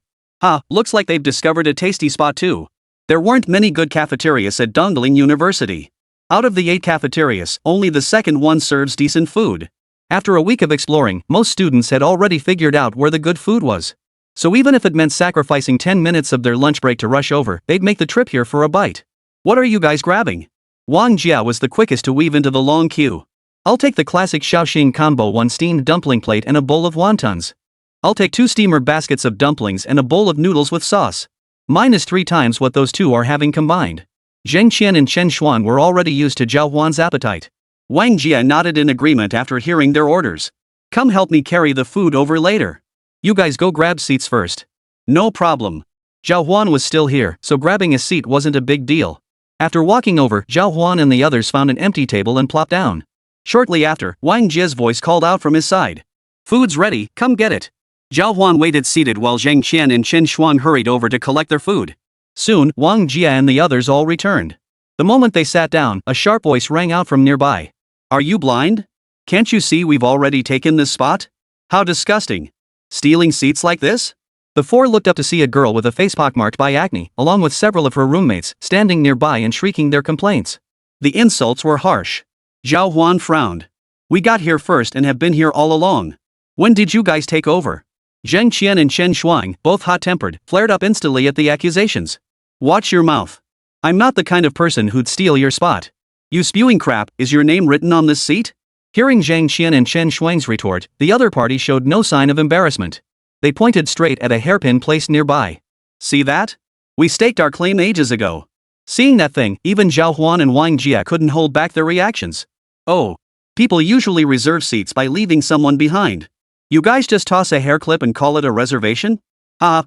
Looks like they've discovered a tasty spot too. There weren't many good cafeterias at Dongling University. Out of the 8 cafeterias, only the second one serves decent food. After a week of exploring, most students had already figured out where the good food was. So even if it meant sacrificing 10 minutes of their lunch break to rush over, they'd make the trip here for a bite. "What are you guys grabbing?" Wang Jia was the quickest to weave into the long queue. "I'll take the classic Shaoxing combo, 1 steamed dumpling plate and a bowl of wontons. I'll take 2 steamer baskets of dumplings and a bowl of noodles with sauce. Mine is 3 times what those two are having combined." Zheng Qian and Chen Xuan were already used to Zhào Huān's appetite. Wang Jia nodded in agreement after hearing their orders. "Come help me carry the food over later. You guys go grab seats first." "No problem." Zhào Huān was still here, so grabbing a seat wasn't a big deal. After walking over, Zhào Huān and the others found an empty table and plopped down. Shortly after, Wang Jia's voice called out from his side. "Food's ready, come get it." Zhào Huān waited seated while Zheng Qian and Chen Xuan hurried over to collect their food. Soon, Wang Jia and the others all returned. The moment they sat down, a sharp voice rang out from nearby. "Are you blind? Can't you see we've already taken this spot? How disgusting. Stealing seats like this?" The 4 looked up to see a girl with a face pockmarked by acne, along with several of her roommates, standing nearby and shrieking their complaints. The insults were harsh. Zhào Huān frowned. "We got here first and have been here all along. When did you guys take over?" Zheng Qian and Chen Xuan, both hot-tempered, flared up instantly at the accusations. "Watch your mouth. I'm not the kind of person who'd steal your spot. You spewing crap, is your name written on this seat?" Hearing Zheng Qian and Chen Xuan's retort, the other party showed no sign of embarrassment. They pointed straight at a hairpin placed nearby. "See that? We staked our claim ages ago." Seeing that thing, even Zhào Huān and Wang Jia couldn't hold back their reactions. "Oh. People usually reserve seats by leaving someone behind. You guys just toss a hair clip and call it a reservation?"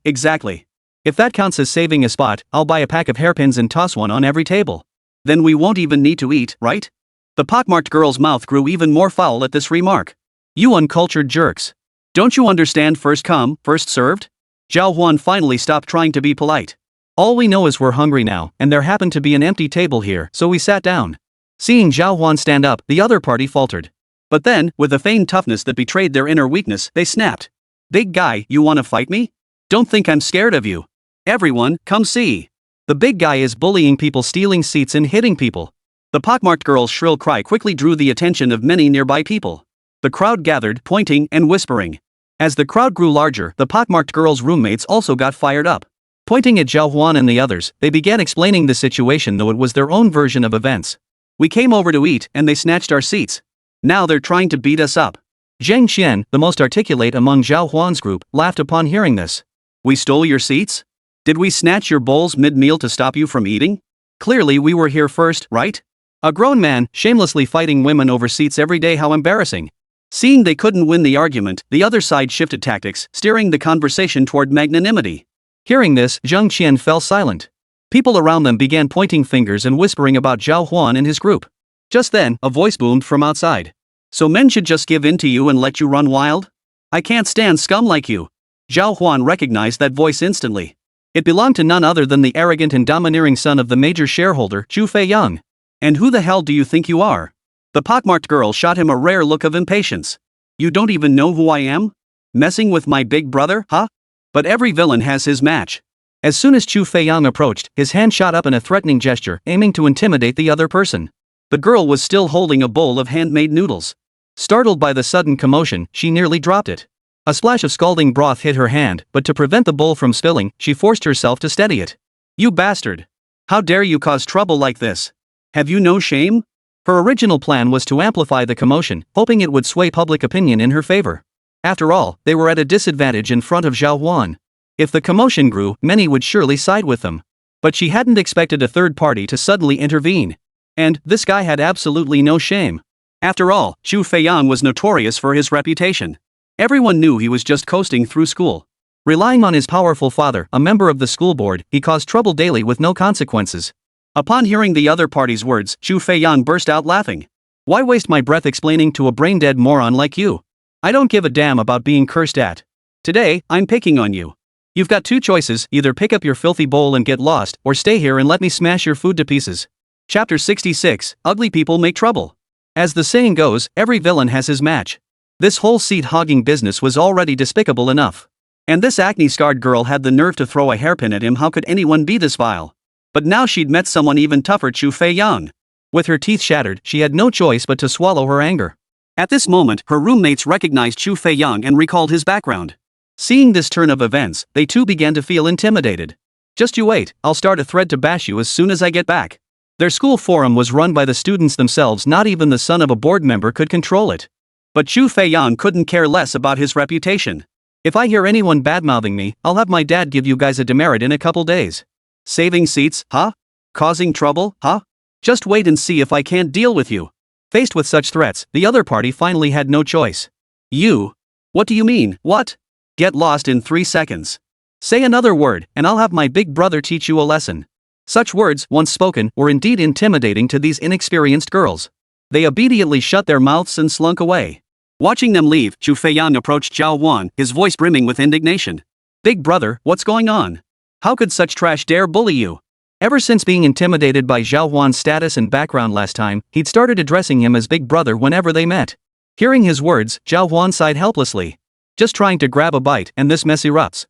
Exactly. If that counts as saving a spot, I'll buy a pack of hairpins and toss one on every table. Then we won't even need to eat, right?" The pockmarked girl's mouth grew even more foul at this remark. "You uncultured jerks. Don't you understand first come, first served?" Zhào Huān finally stopped trying to be polite. "All we know is we're hungry now, and there happened to be an empty table here, so we sat down." Seeing Zhào Huān stand up, the other party faltered. But then, with a feigned toughness that betrayed their inner weakness, they snapped. "Big guy, you wanna fight me? Don't think I'm scared of you. Everyone, come see. The big guy is bullying people, stealing seats and hitting people." The pockmarked girl's shrill cry quickly drew the attention of many nearby people. The crowd gathered, pointing and whispering. As the crowd grew larger, the pockmarked girl's roommates also got fired up. Pointing at Zhào Huān and the others, they began explaining the situation, though it was their own version of events. "We came over to eat, and they snatched our seats. Now they're trying to beat us up." Zheng Qian, the most articulate among Zhào Huān's group, laughed upon hearing this. "We stole your seats? Did we snatch your bowls mid-meal to stop you from eating?" Clearly we were here first, right? A grown man, shamelessly fighting women over seats every day, how embarrassing. Seeing they couldn't win the argument, the other side shifted tactics, steering the conversation toward magnanimity. Hearing this, Zheng Qian fell silent. People around them began pointing fingers and whispering about Zhào Huān and his group. Just then, a voice boomed from outside. So men should just give in to you and let you run wild? I can't stand scum like you. Zhào Huān recognized that voice instantly. It belonged to none other than the arrogant and domineering son of the major shareholder, Zhu Feiyang. And who the hell do you think you are? The pockmarked girl shot him a rare look of impatience. You don't even know who I am? Messing with my big brother, huh? But every villain has his match. As soon as Zhu Feiyang approached, his hand shot up in a threatening gesture, aiming to intimidate the other person. The girl was still holding a bowl of handmade noodles. Startled by the sudden commotion, she nearly dropped it. A splash of scalding broth hit her hand, but to prevent the bowl from spilling, she forced herself to steady it. You bastard! How dare you cause trouble like this? Have you no shame? Her original plan was to amplify the commotion, hoping it would sway public opinion in her favor. After all, they were at a disadvantage in front of Zhào Huān. If the commotion grew, many would surely side with them. But she hadn't expected a third party to suddenly intervene. And this guy had absolutely no shame. After all, Zhu Feiyang was notorious for his reputation. Everyone knew he was just coasting through school. Relying on his powerful father, a member of the school board, he caused trouble daily with no consequences. Upon hearing the other party's words, Zhu Feiyang burst out laughing. Why waste my breath explaining to a brain-dead moron like you? I don't give a damn about being cursed at. Today, I'm picking on you. You've got two choices, either pick up your filthy bowl and get lost, or stay here and let me smash your food to pieces. Chapter 66, Ugly People Make Trouble. As the saying goes, every villain has his match. This whole seat-hogging business was already despicable enough. And this acne-scarred girl had the nerve to throw a hairpin at him. How could anyone be this vile? But now she'd met someone even tougher, Zhu Feiyang. With her teeth shattered, she had no choice but to swallow her anger. At this moment, her roommates recognized Zhu Feiyang and recalled his background. Seeing this turn of events, they too began to feel intimidated. Just you wait, I'll start a thread to bash you as soon as I get back. Their school forum was run by the students themselves. Not even the son of a board member could control it. But Zhu Feiyang couldn't care less about his reputation. If I hear anyone badmouthing me, I'll have my dad give you guys a demerit in a couple days. Saving seats, huh? Causing trouble, huh? Just wait and see if I can't deal with you. Faced with such threats, the other party finally had no choice. You? What do you mean, what? Get lost in 3 seconds. Say another word, and I'll have my big brother teach you a lesson. Such words, once spoken, were indeed intimidating to these inexperienced girls. They obediently shut their mouths and slunk away. Watching them leave, Zhu Feiyang approached Zhào Huān, his voice brimming with indignation. Big brother, what's going on? How could such trash dare bully you? Ever since being intimidated by Zhào Huān's status and background last time, he'd started addressing him as big brother whenever they met. Hearing his words, Zhào Huān sighed helplessly. Just trying to grab a bite, and this mess erupts.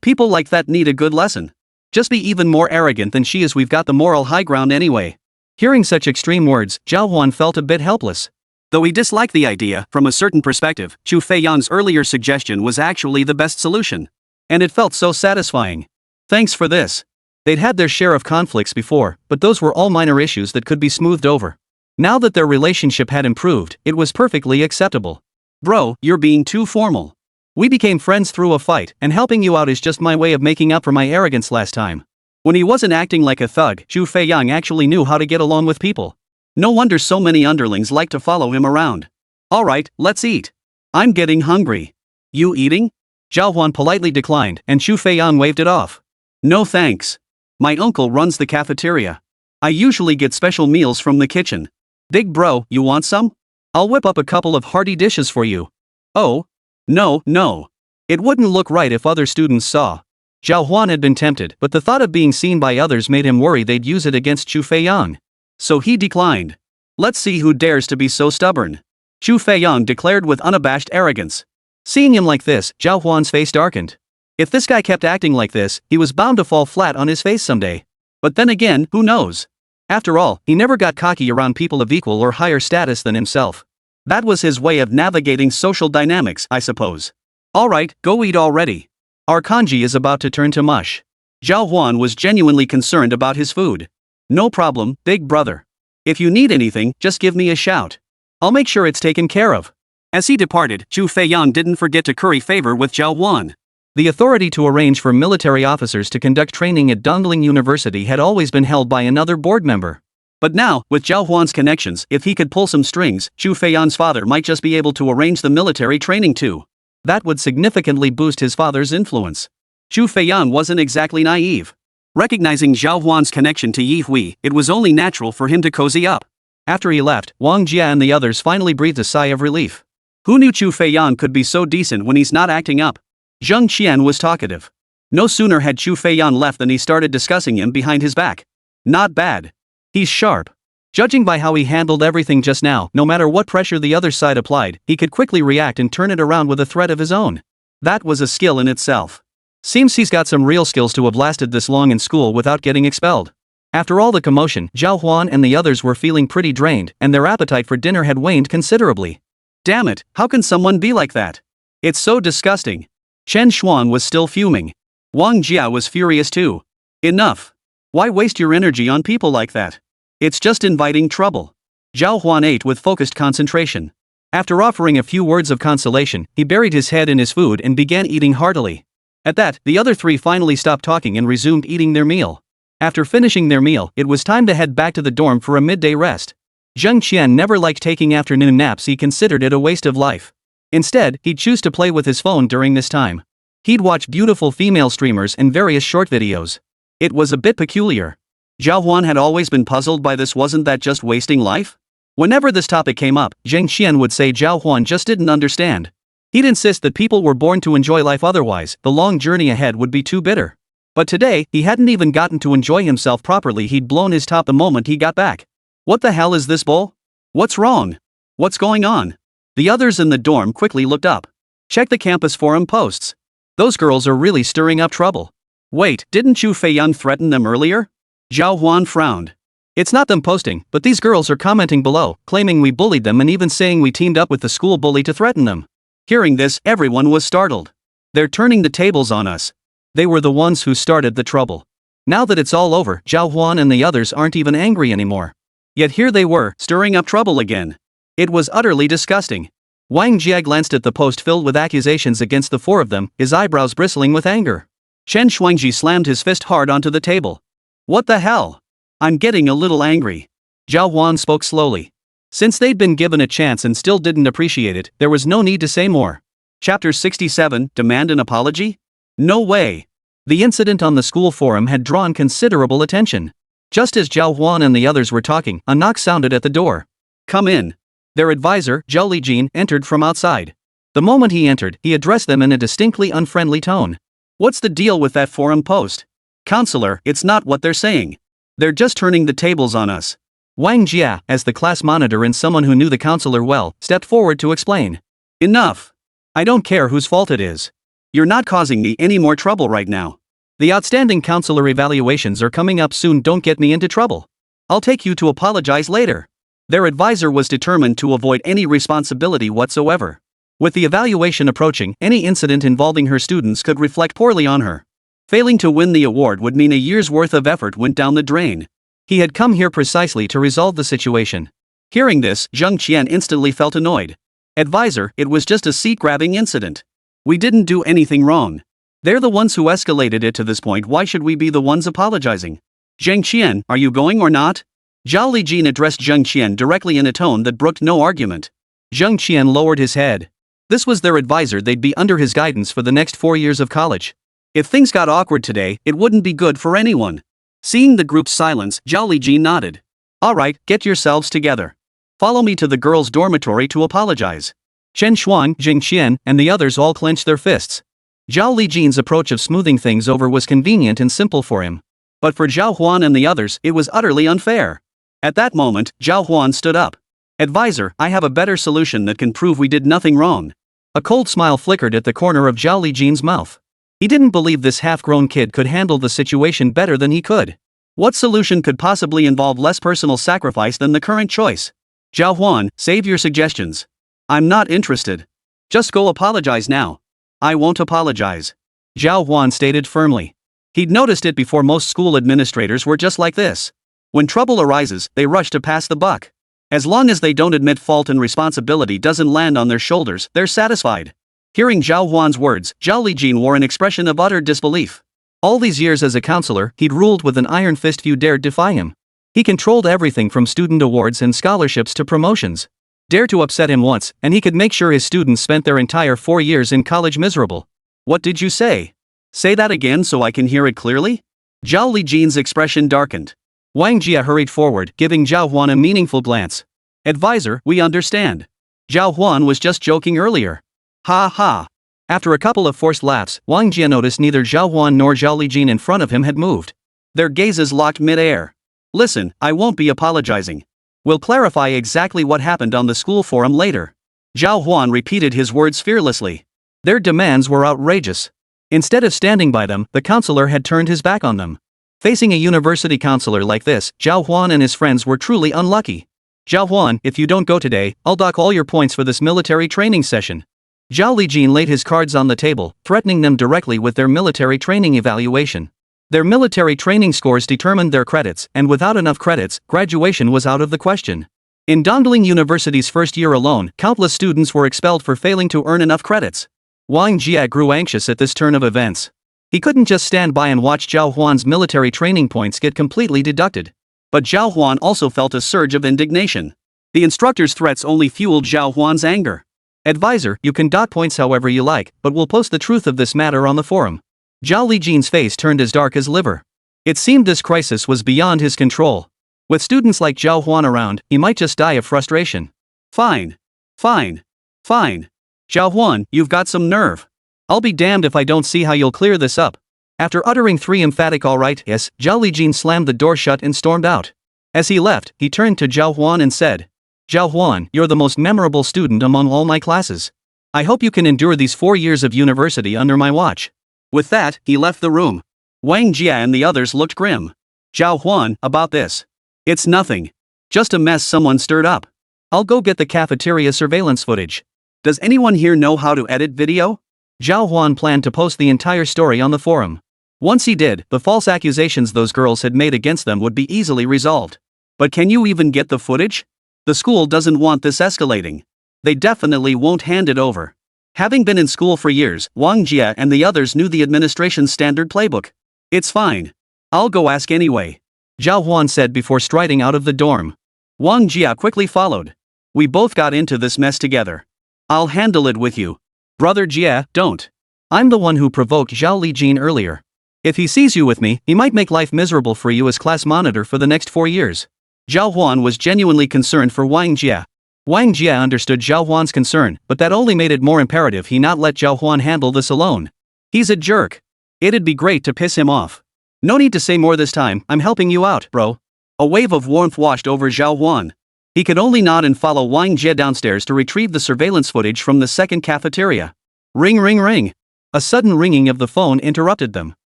People like that need a good lesson. Just be even more arrogant than she is. We've got the moral high ground anyway. Hearing such extreme words, Zhào Huān felt a bit helpless. Though he disliked the idea, from a certain perspective, Zhu Feiyang's earlier suggestion was actually the best solution. And it felt so satisfying. Thanks for this. They'd had their share of conflicts before, but those were all minor issues that could be smoothed over. Now that their relationship had improved, it was perfectly acceptable. Bro, you're being too formal. We became friends through a fight, and helping you out is just my way of making up for my arrogance last time. When he wasn't acting like a thug, Zhu Feiyang actually knew how to get along with people. No wonder so many underlings like to follow him around. Alright, let's eat. I'm getting hungry. You eating? Zhào Huān politely declined, and Zhu Feiyang waved it off. No thanks. My uncle runs the cafeteria. I usually get special meals from the kitchen. Big bro, you want some? I'll whip up a couple of hearty dishes for you. Oh? No. It wouldn't look right if other students saw. Zhào Huān had been tempted, but the thought of being seen by others made him worry they'd use it against Zhu Feiyang. So he declined. Let's see who dares to be so stubborn. Zhu Feiyang declared with unabashed arrogance. Seeing him like this, Zhào Huān's face darkened. If this guy kept acting like this, he was bound to fall flat on his face someday. But then again, who knows? After all, he never got cocky around people of equal or higher status than himself. That was his way of navigating social dynamics, I suppose. Alright, go eat already. Our kanji is about to turn to mush. Zhào Huān was genuinely concerned about his food. No problem, big brother. If you need anything, just give me a shout. I'll make sure it's taken care of. As he departed, Zhu Feiyang didn't forget to curry favor with Zhào Huān. The authority to arrange for military officers to conduct training at Dongling University had always been held by another board member. But now, with Zhào Huān's connections, if he could pull some strings, Zhu Feiyan's father might just be able to arrange the military training too. That would significantly boost his father's influence. Zhu Feiyan wasn't exactly naive. Recognizing Zhào Huān's connection to Yi Hui, it was only natural for him to cozy up. After he left, Wang Jia and the others finally breathed a sigh of relief. Who knew Zhu Feiyan could be so decent when he's not acting up? Zheng Qian was talkative. No sooner had Zhu Feiyan left than he started discussing him behind his back. Not bad. He's sharp. Judging by how he handled everything just now, no matter what pressure the other side applied, he could quickly react and turn it around with a threat of his own. That was a skill in itself. Seems he's got some real skills to have lasted this long in school without getting expelled. After all the commotion, Zhào Huān and the others were feeling pretty drained, and their appetite for dinner had waned considerably. Damn it, how can someone be like that? It's so disgusting. Chen Xuan was still fuming. Wang Jia was furious too. Enough. Why waste your energy on people like that? It's just inviting trouble. Zhào Huān ate with focused concentration. After offering a few words of consolation, he buried his head in his food and began eating heartily. At that, the other three finally stopped talking and resumed eating their meal. After finishing their meal, it was time to head back to the dorm for a midday rest. Zheng Qian never liked taking afternoon naps. He considered it a waste of life. Instead, he'd choose to play with his phone during this time. He'd watch beautiful female streamers and various short videos. It was a bit peculiar. Zhào Huān had always been puzzled by this. Wasn't that just wasting life? Whenever this topic came up, Zheng Qian would say Zhào Huān just didn't understand. He'd insist that people were born to enjoy life, otherwise, the long journey ahead would be too bitter. But today, he hadn't even gotten to enjoy himself properly. He'd blown his top the moment he got back. What the hell is this bull? What's wrong? What's going on? The others in the dorm quickly looked up. Check the campus forum posts. Those girls are really stirring up trouble. Wait, didn't Zhu Feiyan threaten them earlier? Zhào Huān frowned. It's not them posting, but these girls are commenting below, claiming we bullied them and even saying we teamed up with the school bully to threaten them. Hearing this, everyone was startled. They're turning the tables on us. They were the ones who started the trouble. Now that it's all over, Zhào Huān and the others aren't even angry anymore. Yet here they were, stirring up trouble again. It was utterly disgusting. Wang Jia glanced at the post filled with accusations against the four of them, his eyebrows bristling with anger. Chen Shuangji slammed his fist hard onto the table. What the hell? I'm getting a little angry. Zhào Huān spoke slowly. Since they'd been given a chance and still didn't appreciate it, there was no need to say more. Chapter 67, Demand an Apology? No way. The incident on the school forum had drawn considerable attention. Just as Zhào Huān and the others were talking, a knock sounded at the door. Come in. Their advisor, Zhao Lijin, entered from outside. The moment he entered, he addressed them in a distinctly unfriendly tone. What's the deal with that forum post? Counselor, it's not what they're saying. They're just turning the tables on us. Wang Jia, as the class monitor and someone who knew the counselor well, stepped forward to explain. Enough. I don't care whose fault it is. You're not causing me any more trouble right now. The outstanding counselor evaluations are coming up soon. Don't get me into trouble. I'll take you to apologize later. Their advisor was determined to avoid any responsibility whatsoever. With the evaluation approaching, any incident involving her students could reflect poorly on her. Failing to win the award would mean a year's worth of effort went down the drain. He had come here precisely to resolve the situation. Hearing this, Zheng Qian instantly felt annoyed. Advisor, it was just a seat-grabbing incident. We didn't do anything wrong. They're the ones who escalated it to this point. Why should we be the ones apologizing? Zheng Qian, are you going or not? Zhao Lijin addressed Zheng Qian directly in a tone that brooked no argument. Zheng Qian lowered his head. This was their advisor. They'd be under his guidance for the next 4 years of college. If things got awkward today, it wouldn't be good for anyone. Seeing the group's silence, Zhao Lijin nodded. All right, get yourselves together. Follow me to the girls' dormitory to apologize. Chen Shuang, Zheng Qian, and the others all clenched their fists. Zhao Lijin's approach of smoothing things over was convenient and simple for him. But for Zhào Huān and the others, it was utterly unfair. At that moment, Zhào Huān stood up. Advisor, I have a better solution that can prove we did nothing wrong. A cold smile flickered at the corner of Zhao Lijin's mouth. He didn't believe this half-grown kid could handle the situation better than he could. What solution could possibly involve less personal sacrifice than the current choice? Zhào Huān, save your suggestions. I'm not interested. Just go apologize now. I won't apologize. Zhào Huān stated firmly. He'd noticed it before. Most school administrators were just like this. When trouble arises, they rush to pass the buck. As long as they don't admit fault and responsibility doesn't land on their shoulders, they're satisfied. Hearing Zhao Huān's words, Zhao Lijin wore an expression of utter disbelief. All these years as a counselor, he'd ruled with an iron fist. Few dared defy him. He controlled everything from student awards and scholarships to promotions. Dare to upset him once, and he could make sure his students spent their entire 4 years in college miserable. What did you say? Say that again so I can hear it clearly? Zhao Lijin's expression darkened. Wang Jia hurried forward, giving Zhao Huān a meaningful glance. Advisor, we understand. Zhao Huān was just joking earlier. Ha ha. After a couple of forced laughs, Wang Jia noticed neither Zhao Huān nor Zhao Lijin in front of him had moved. Their gazes locked mid-air. Listen, I won't be apologizing. We'll clarify exactly what happened on the school forum later. Zhao Huān repeated his words fearlessly. Their demands were outrageous. Instead of standing by them, the counselor had turned his back on them. Facing a university counselor like this, Zhao Huān and his friends were truly unlucky. Zhao Huān, if you don't go today, I'll dock all your points for this military training session. Zhao Lijin laid his cards on the table, threatening them directly with their military training evaluation. Their military training scores determined their credits, and without enough credits, graduation was out of the question. In Dongling University's first year alone, countless students were expelled for failing to earn enough credits. Wang Jia grew anxious at this turn of events. He couldn't just stand by and watch Zhao Huān's military training points get completely deducted. But Zhao Huān also felt a surge of indignation. The instructor's threats only fueled Zhao Huān's anger. Advisor, you can dock points however you like, but we'll post the truth of this matter on the forum. Zhao Lijin's face turned as dark as liver. It seemed this crisis was beyond his control. With students like Zhao Huān around, he might just die of frustration. Fine. Fine. Fine. Zhao Huān, you've got some nerve. I'll be damned if I don't see how you'll clear this up. After uttering 3 emphatic all right yes, Zhao Lijin slammed the door shut and stormed out. As he left, he turned to Zhao Huān and said, Zhao Huān, you're the most memorable student among all my classes. I hope you can endure these 4 years of university under my watch. With that, he left the room. Wang Jia and the others looked grim. Zhao Huān, about this. It's nothing. Just a mess someone stirred up. I'll go get the cafeteria surveillance footage. Does anyone here know how to edit video? Zhao Huān planned to post the entire story on the forum. Once he did, the false accusations those girls had made against them would be easily resolved. But can you even get the footage? The school doesn't want this escalating. They definitely won't hand it over. Having been in school for years, Wang Jia and the others knew the administration's standard playbook. It's fine. I'll go ask anyway. Zhao Huān said before striding out of the dorm. Wang Jia quickly followed. We both got into this mess together. I'll handle it with you. Brother Jia, don't. I'm the one who provoked Zhao Lijin earlier. If he sees you with me, he might make life miserable for you as class monitor for the next 4 years. Zhao Huān was genuinely concerned for Wang Jia. Wang Jia understood Zhao Huān's concern, but that only made it more imperative he not let Zhao Huān handle this alone. He's a jerk. It'd be great to piss him off. No need to say more this time, I'm helping you out, bro. A wave of warmth washed over Zhao Huān. He could only nod and follow Wang Jia downstairs to retrieve the surveillance footage from the second cafeteria. Ring ring ring. A sudden ringing of the phone interrupted them.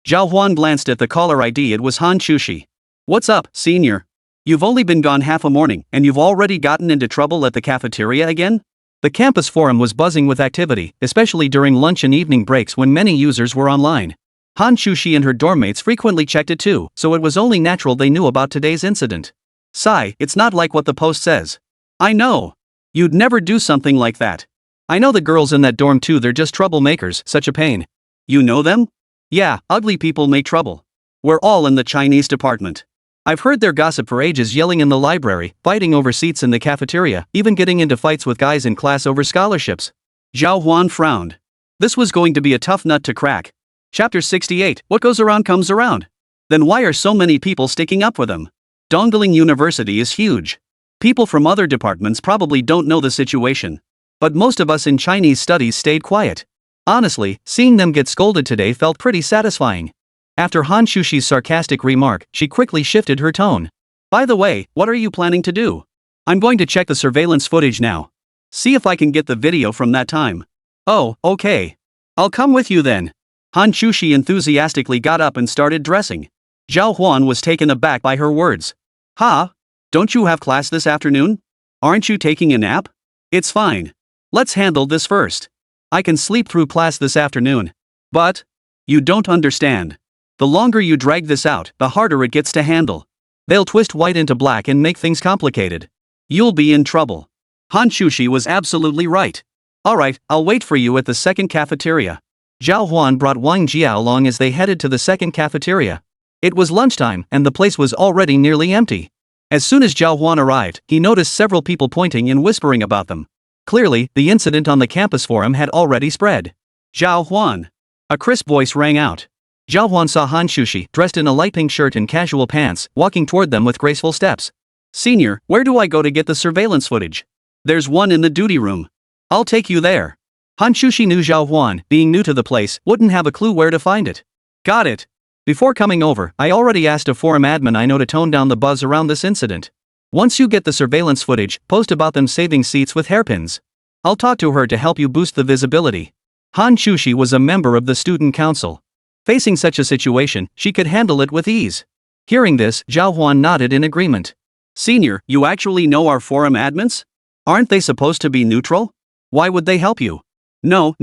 Zhao Huān glanced at the caller ID. It was Hán Chǔxī. What's up, senior? You've only been gone half a morning, and you've already gotten into trouble at the cafeteria again? The campus forum was buzzing with activity, especially during lunch and evening breaks when many users were online. Hán Chǔxī and her dormmates frequently checked it too, so it was only natural they knew about today's incident. Sigh, it's not like what the post says. I know. You'd never do something like that. I know the girls in that dorm too, they're just troublemakers, such a pain. You know them? Yeah, ugly people make trouble. We're all in the Chinese department. I've heard their gossip for ages, yelling in the library, fighting over seats in the cafeteria, even getting into fights with guys in class over scholarships. Zhao Huān frowned. This was going to be a tough nut to crack. Chapter 68, what goes around comes around. Then why are so many people sticking up for them? Dongling University is huge. People from other departments probably don't know the situation. But most of us in Chinese studies stayed quiet. Honestly, seeing them get scolded today felt pretty satisfying. After Hán Chǔxī's sarcastic remark, she quickly shifted her tone. By the way, what are you planning to do? I'm going to check the surveillance footage now. See if I can get the video from that time. Oh, okay. I'll come with you then. Hán Chǔxī enthusiastically got up and started dressing. Zhao Huān was taken aback by her words. Ha? Don't you have class this afternoon? Aren't you taking a nap? It's fine. Let's handle this first. I can sleep through class this afternoon. But you don't understand. The longer you drag this out, the harder it gets to handle. They'll twist white into black and make things complicated. You'll be in trouble. Hán Chǔxī was absolutely right. Alright, I'll wait for you at the second cafeteria. Zhào Huān brought Wang Jiao along as they headed to the second cafeteria. It was lunchtime and the place was already nearly empty. As soon as Zhào Huān arrived, he noticed several people pointing and whispering about them. Clearly, the incident on the campus forum had already spread. Zhào Huān. A crisp voice rang out. Zhào Huān saw Hán Chǔxī, dressed in a light pink shirt and casual pants, walking toward them with graceful steps. Senior, where do I go to get the surveillance footage? There's one in the duty room. I'll take you there. Hán Chǔxī knew Zhào Huān, being new to the place, wouldn't have a clue where to find it. Got it. Before coming over, I already asked a forum admin I know to tone down the buzz around this incident. Once you get the surveillance footage, post about them saving seats with hairpins. I'll talk to her to help you boost the visibility. Hán Chǔxī was a member of the student council. Facing such a situation, she could handle it with ease. Hearing this, Zhào Huān nodded in agreement. Senior, you actually know our forum admins? Aren't they supposed to be neutral? Why would they help you? No.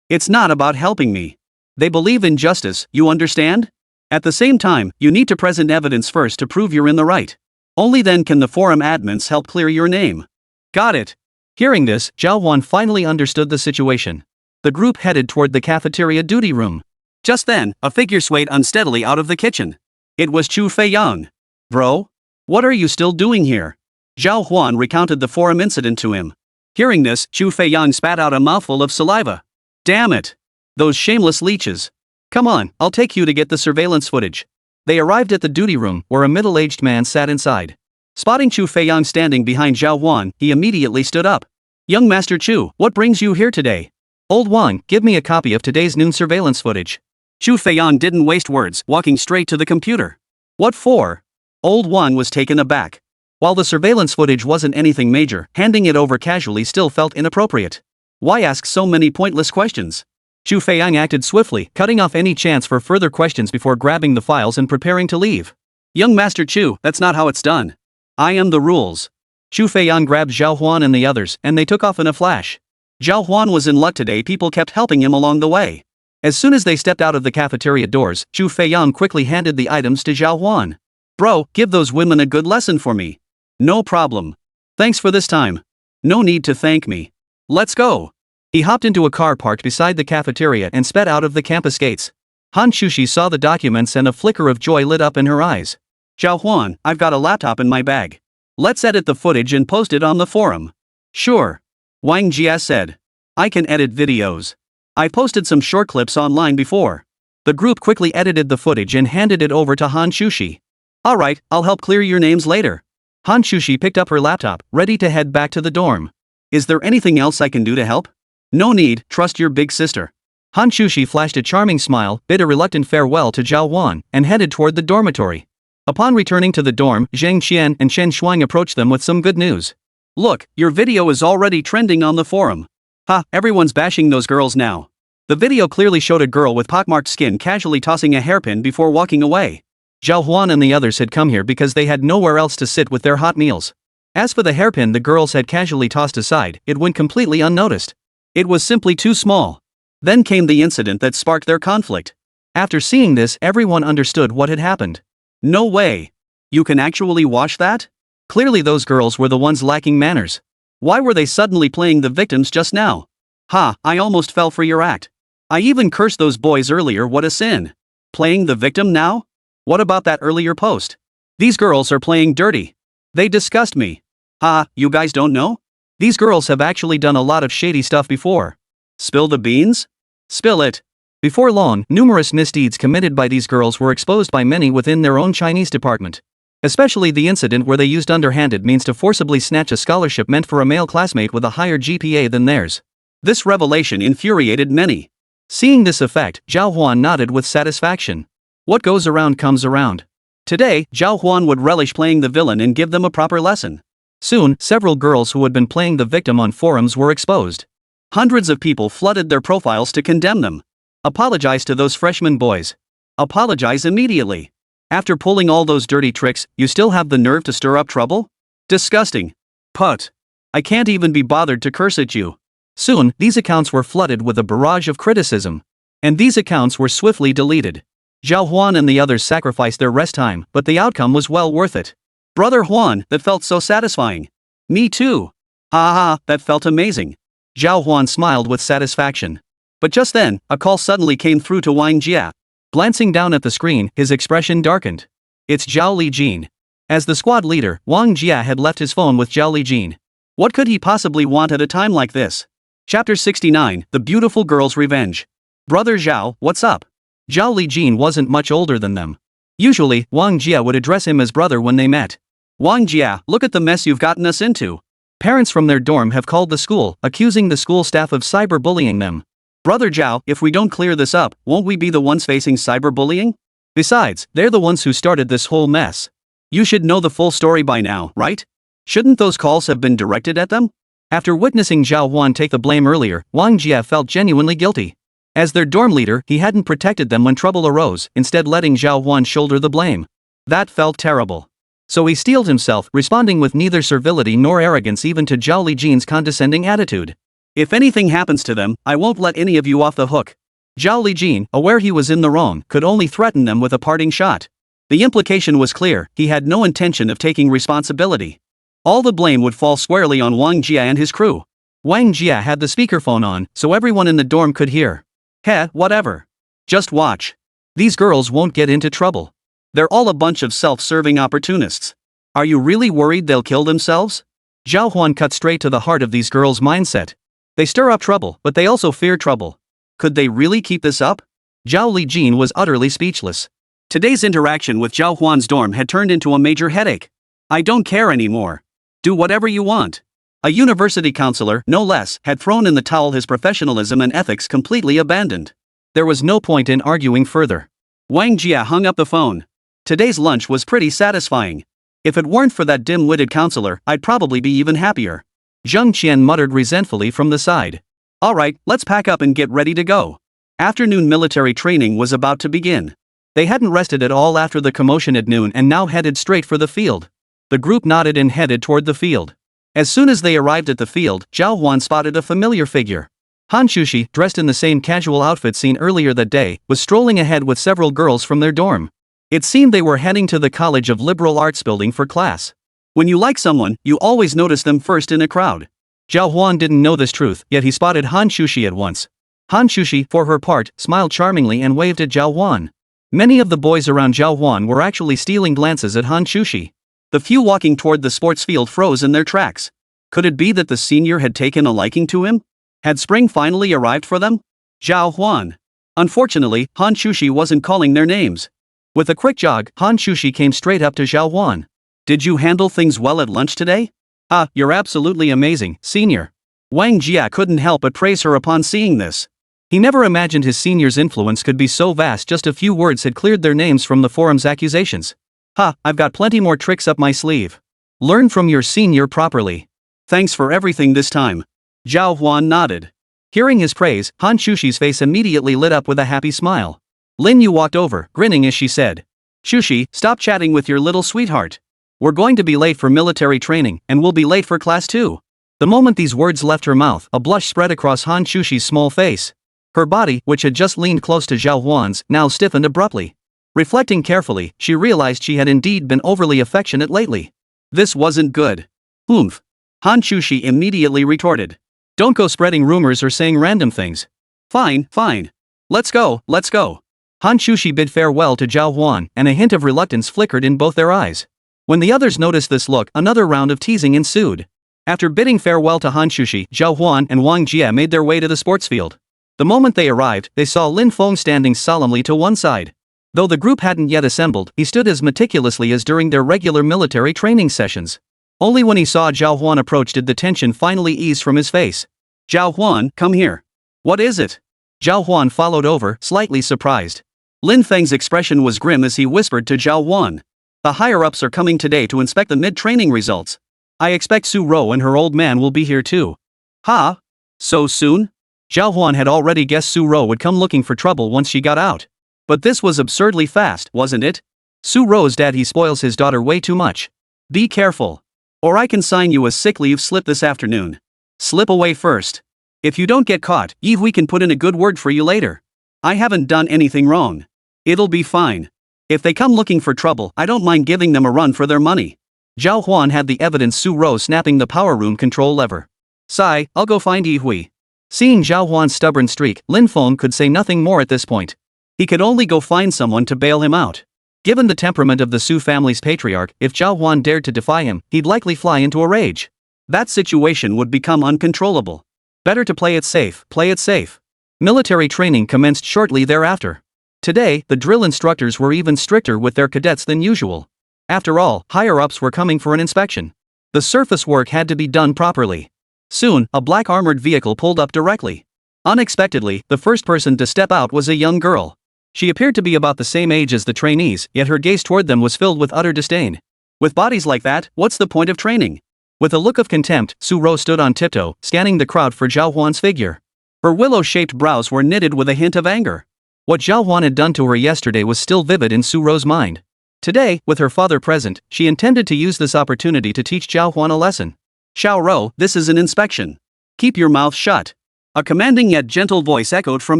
It's not about helping me. They believe in justice, you understand? At the same time, you need to present evidence first to prove you're in the right. Only then can the forum admins help clear your name. Got it. Hearing this, Zhào Huān finally understood the situation. The group headed toward the cafeteria duty room. Just then, a figure swayed unsteadily out of the kitchen. It was Chu Feiyang. Bro? What are you still doing here? Zhào Huān recounted the forum incident to him. Hearing this, Chu Feiyang spat out a mouthful of saliva. Damn it. Those shameless leeches. Come on, I'll take you to get the surveillance footage. They arrived at the duty room, where a middle-aged man sat inside. Spotting Chu Feiyang standing behind Zhào Huān, he immediately stood up. Young Master Chu, what brings you here today? Old Wang, give me a copy of today's noon surveillance footage. Chu Feiyang didn't waste words, walking straight to the computer. What for? Old Wang was taken aback. While the surveillance footage wasn't anything major, handing it over casually still felt inappropriate. Why ask so many pointless questions? Chu Feiyang acted swiftly, cutting off any chance for further questions before grabbing the files and preparing to leave. Young Master Chu, that's not how it's done. I am the rules. Chu Feiyang grabbed Zhào Huān and the others, and they took off in a flash. Zhào Huān was in luck today, people kept helping him along the way. As soon as they stepped out of the cafeteria doors, Chu Feiyang quickly handed the items to Zhào Huān. Bro, give those women a good lesson for me. No problem. Thanks for this time. No need to thank me. Let's go. He hopped into a car parked beside the cafeteria and sped out of the campus gates. Hán Chǔxī saw the documents and a flicker of joy lit up in her eyes. Zhào Huān, I've got a laptop in my bag. Let's edit the footage and post it on the forum. Sure. Wang Jia said. I can edit videos. I posted some short clips online before. The group quickly edited the footage and handed it over to Hán Chǔxī. Alright, I'll help clear your names later. Hán Chǔxī picked up her laptop, ready to head back to the dorm. Is there anything else I can do to help? No need, trust your big sister. Hán Chǔxī flashed a charming smile, bid a reluctant farewell to Zhào Huān, and headed toward the dormitory. Upon returning to the dorm, Zheng Qian and Shen Shuang approached them with some good news. Look, your video is already trending on the forum. Ha, everyone's bashing those girls now. The video clearly showed a girl with pockmarked skin casually tossing a hairpin before walking away. Zhào Huān and the others had come here because they had nowhere else to sit with their hot meals. As for the hairpin the girls had casually tossed aside, it went completely unnoticed. It was simply too small. Then came the incident that sparked their conflict. After seeing this, everyone understood what had happened. No way. You can actually wash that? Clearly those girls were the ones lacking manners. Why were they suddenly playing the victims just now? Ha, I almost fell for your act. I even cursed those boys earlier, what a sin. Playing the victim now? What about that earlier post? These girls are playing dirty. They disgust me. Ha, you guys don't know? These girls have actually done a lot of shady stuff before. Spill the beans? Spill it. Before long, numerous misdeeds committed by these girls were exposed by many within their own Chinese department. Especially the incident where they used underhanded means to forcibly snatch a scholarship meant for a male classmate with a higher GPA than theirs. This revelation infuriated many. Seeing this effect, Zhào Huān nodded with satisfaction. What goes around comes around. Today, Zhào Huān would relish playing the villain and give them a proper lesson. Soon, several girls who had been playing the victim on forums were exposed. Hundreds of people flooded their profiles to condemn them. Apologize to those freshman boys. Apologize immediately. After pulling all those dirty tricks, you still have the nerve to stir up trouble? Disgusting. Put. I can't even be bothered to curse at you. Soon, these accounts were flooded with a barrage of criticism. And these accounts were swiftly deleted. Zhào Huān and the others sacrificed their rest time, but the outcome was well worth it. Brother Huān, that felt so satisfying. Me too. Ha ha, that felt amazing. Zhao Huān smiled with satisfaction. But just then, a call suddenly came through to Wang Jia. Glancing down at the screen, his expression darkened. It's Zhao Lijin. As the squad leader, Wang Jia had left his phone with Zhao Lijin. What could he possibly want at a time like this? Chapter 69, The Beautiful Girl's Revenge. Brother Zhao, what's up? Zhao Lijin wasn't much older than them. Usually, Wang Jia would address him as brother when they met. Wang Jia, look at the mess you've gotten us into. Parents from their dorm have called the school, accusing the school staff of cyberbullying them. Brother Zhao, if we don't clear this up, won't we be the ones facing cyberbullying? Besides, they're the ones who started this whole mess. You should know the full story by now, right? Shouldn't those calls have been directed at them? After witnessing Zhao Huān take the blame earlier, Wang Jia felt genuinely guilty. As their dorm leader, he hadn't protected them when trouble arose, instead letting Zhao Huān shoulder the blame. That felt terrible. So he steeled himself, responding with neither servility nor arrogance even to Zhao Lijin's condescending attitude. If anything happens to them, I won't let any of you off the hook. Zhao Lijin, aware he was in the wrong, could only threaten them with a parting shot. The implication was clear, he had no intention of taking responsibility. All the blame would fall squarely on Wang Jia and his crew. Wang Jia had the speakerphone on, so everyone in the dorm could hear. Heh, whatever. Just watch. These girls won't get into trouble. They're all a bunch of self-serving opportunists. Are you really worried they'll kill themselves? Zhao Huān cut straight to the heart of these girls' mindset. They stir up trouble, but they also fear trouble. Could they really keep this up? Zhao Lijin was utterly speechless. Today's interaction with Zhao Huān's dorm had turned into a major headache. I don't care anymore. Do whatever you want. A university counselor, no less, had thrown in the towel, his professionalism and ethics completely abandoned. There was no point in arguing further. Wang Jia hung up the phone. Today's lunch was pretty satisfying. If it weren't for that dim-witted counselor, I'd probably be even happier. Zheng Qian muttered resentfully from the side. Alright, let's pack up and get ready to go. Afternoon military training was about to begin. They hadn't rested at all after the commotion at noon and now headed straight for the field. The group nodded and headed toward the field. As soon as they arrived at the field, Zhao Huān spotted a familiar figure. Hán Chǔxī, dressed in the same casual outfit seen earlier that day, was strolling ahead with several girls from their dorm. It seemed they were heading to the College of Liberal Arts building for class. When you like someone, you always notice them first in a crowd. Zhao Huān didn't know this truth, yet he spotted Hán Chǔxī at once. Hán Chǔxī, for her part, smiled charmingly and waved at Zhao Huān. Many of the boys around Zhao Huān were actually stealing glances at Hán Chǔxī. The few walking toward the sports field froze in their tracks. Could it be that the senior had taken a liking to him? Had spring finally arrived for them? Zhao Huān. Unfortunately, Hán Chǔxī wasn't calling their names. With a quick jog, Hán Chǔxī came straight up to Zhao Huān. Did you handle things well at lunch today? Ah, you're absolutely amazing, senior. Wang Jia couldn't help but praise her upon seeing this. He never imagined his senior's influence could be so vast. Just a few words had cleared their names from the forum's accusations. Ha, I've got plenty more tricks up my sleeve. Learn from your senior properly. Thanks for everything this time. Zhao Huān nodded. Hearing his praise, Hán Chǔxī's face immediately lit up with a happy smile. Lin Yu walked over, grinning as she said. Chǔxī, stop chatting with your little sweetheart. We're going to be late for military training, and we'll be late for class too. The moment these words left her mouth, a blush spread across Hán Chǔxī's small face. Her body, which had just leaned close to Zhao Huān's, now stiffened abruptly. Reflecting carefully, she realized she had indeed been overly affectionate lately. This wasn't good. Oomph. Hán Chǔxī immediately retorted. Don't go spreading rumors or saying random things. Fine, fine. Let's go, let's go. Hán Chǔxī bid farewell to Zhao Huān, and a hint of reluctance flickered in both their eyes. When the others noticed this look, another round of teasing ensued. After bidding farewell to Hán Chǔxī, Zhao Huān and Wang Jia made their way to the sports field. The moment they arrived, they saw Lin Feng standing solemnly to one side. Though the group hadn't yet assembled, he stood as meticulously as during their regular military training sessions. Only when he saw Zhao Huān approach did the tension finally ease from his face. Zhao Huān, come here. What is it? Zhao Huān followed over, slightly surprised. Lin Feng's expression was grim as he whispered to Zhao Huān. The higher-ups are coming today to inspect the mid-training results. I expect Su Rou and her old man will be here too. Ha? So soon? Zhao Huān had already guessed Su Rou would come looking for trouble once she got out. But this was absurdly fast, wasn't it? Su Rou's daddy spoils his daughter way too much. Be careful. Or I can sign you a sick leave slip this afternoon. Slip away first. If you don't get caught, Eve, we can put in a good word for you later. I haven't done anything wrong. It'll be fine. If they come looking for trouble, I don't mind giving them a run for their money. Zhao Huān had the evidence Su Rou snapping the power room control lever. Sigh, I'll go find Yi Hui. Seeing Zhào Huān's stubborn streak, Lin Feng could say nothing more at this point. He could only go find someone to bail him out. Given the temperament of the Su family's patriarch, if Zhào Huān dared to defy him, he'd likely fly into a rage. That situation would become uncontrollable. Better to play it safe, play it safe. Military training commenced shortly thereafter. Today, the drill instructors were even stricter with their cadets than usual. After all, higher-ups were coming for an inspection. The surface work had to be done properly. Soon, a black armored vehicle pulled up directly. Unexpectedly, the first person to step out was a young girl. She appeared to be about the same age as the trainees, yet her gaze toward them was filled with utter disdain. With bodies like that, what's the point of training? With a look of contempt, Su Ro stood on tiptoe, scanning the crowd for Zhào Huān's figure. Her willow-shaped brows were knitted with a hint of anger. What Zhào Huān had done to her yesterday was still vivid in Su Ro's mind. Today, with her father present, she intended to use this opportunity to teach Zhào Huān a lesson. Xiao Ro, this is an inspection. Keep your mouth shut. A commanding yet gentle voice echoed from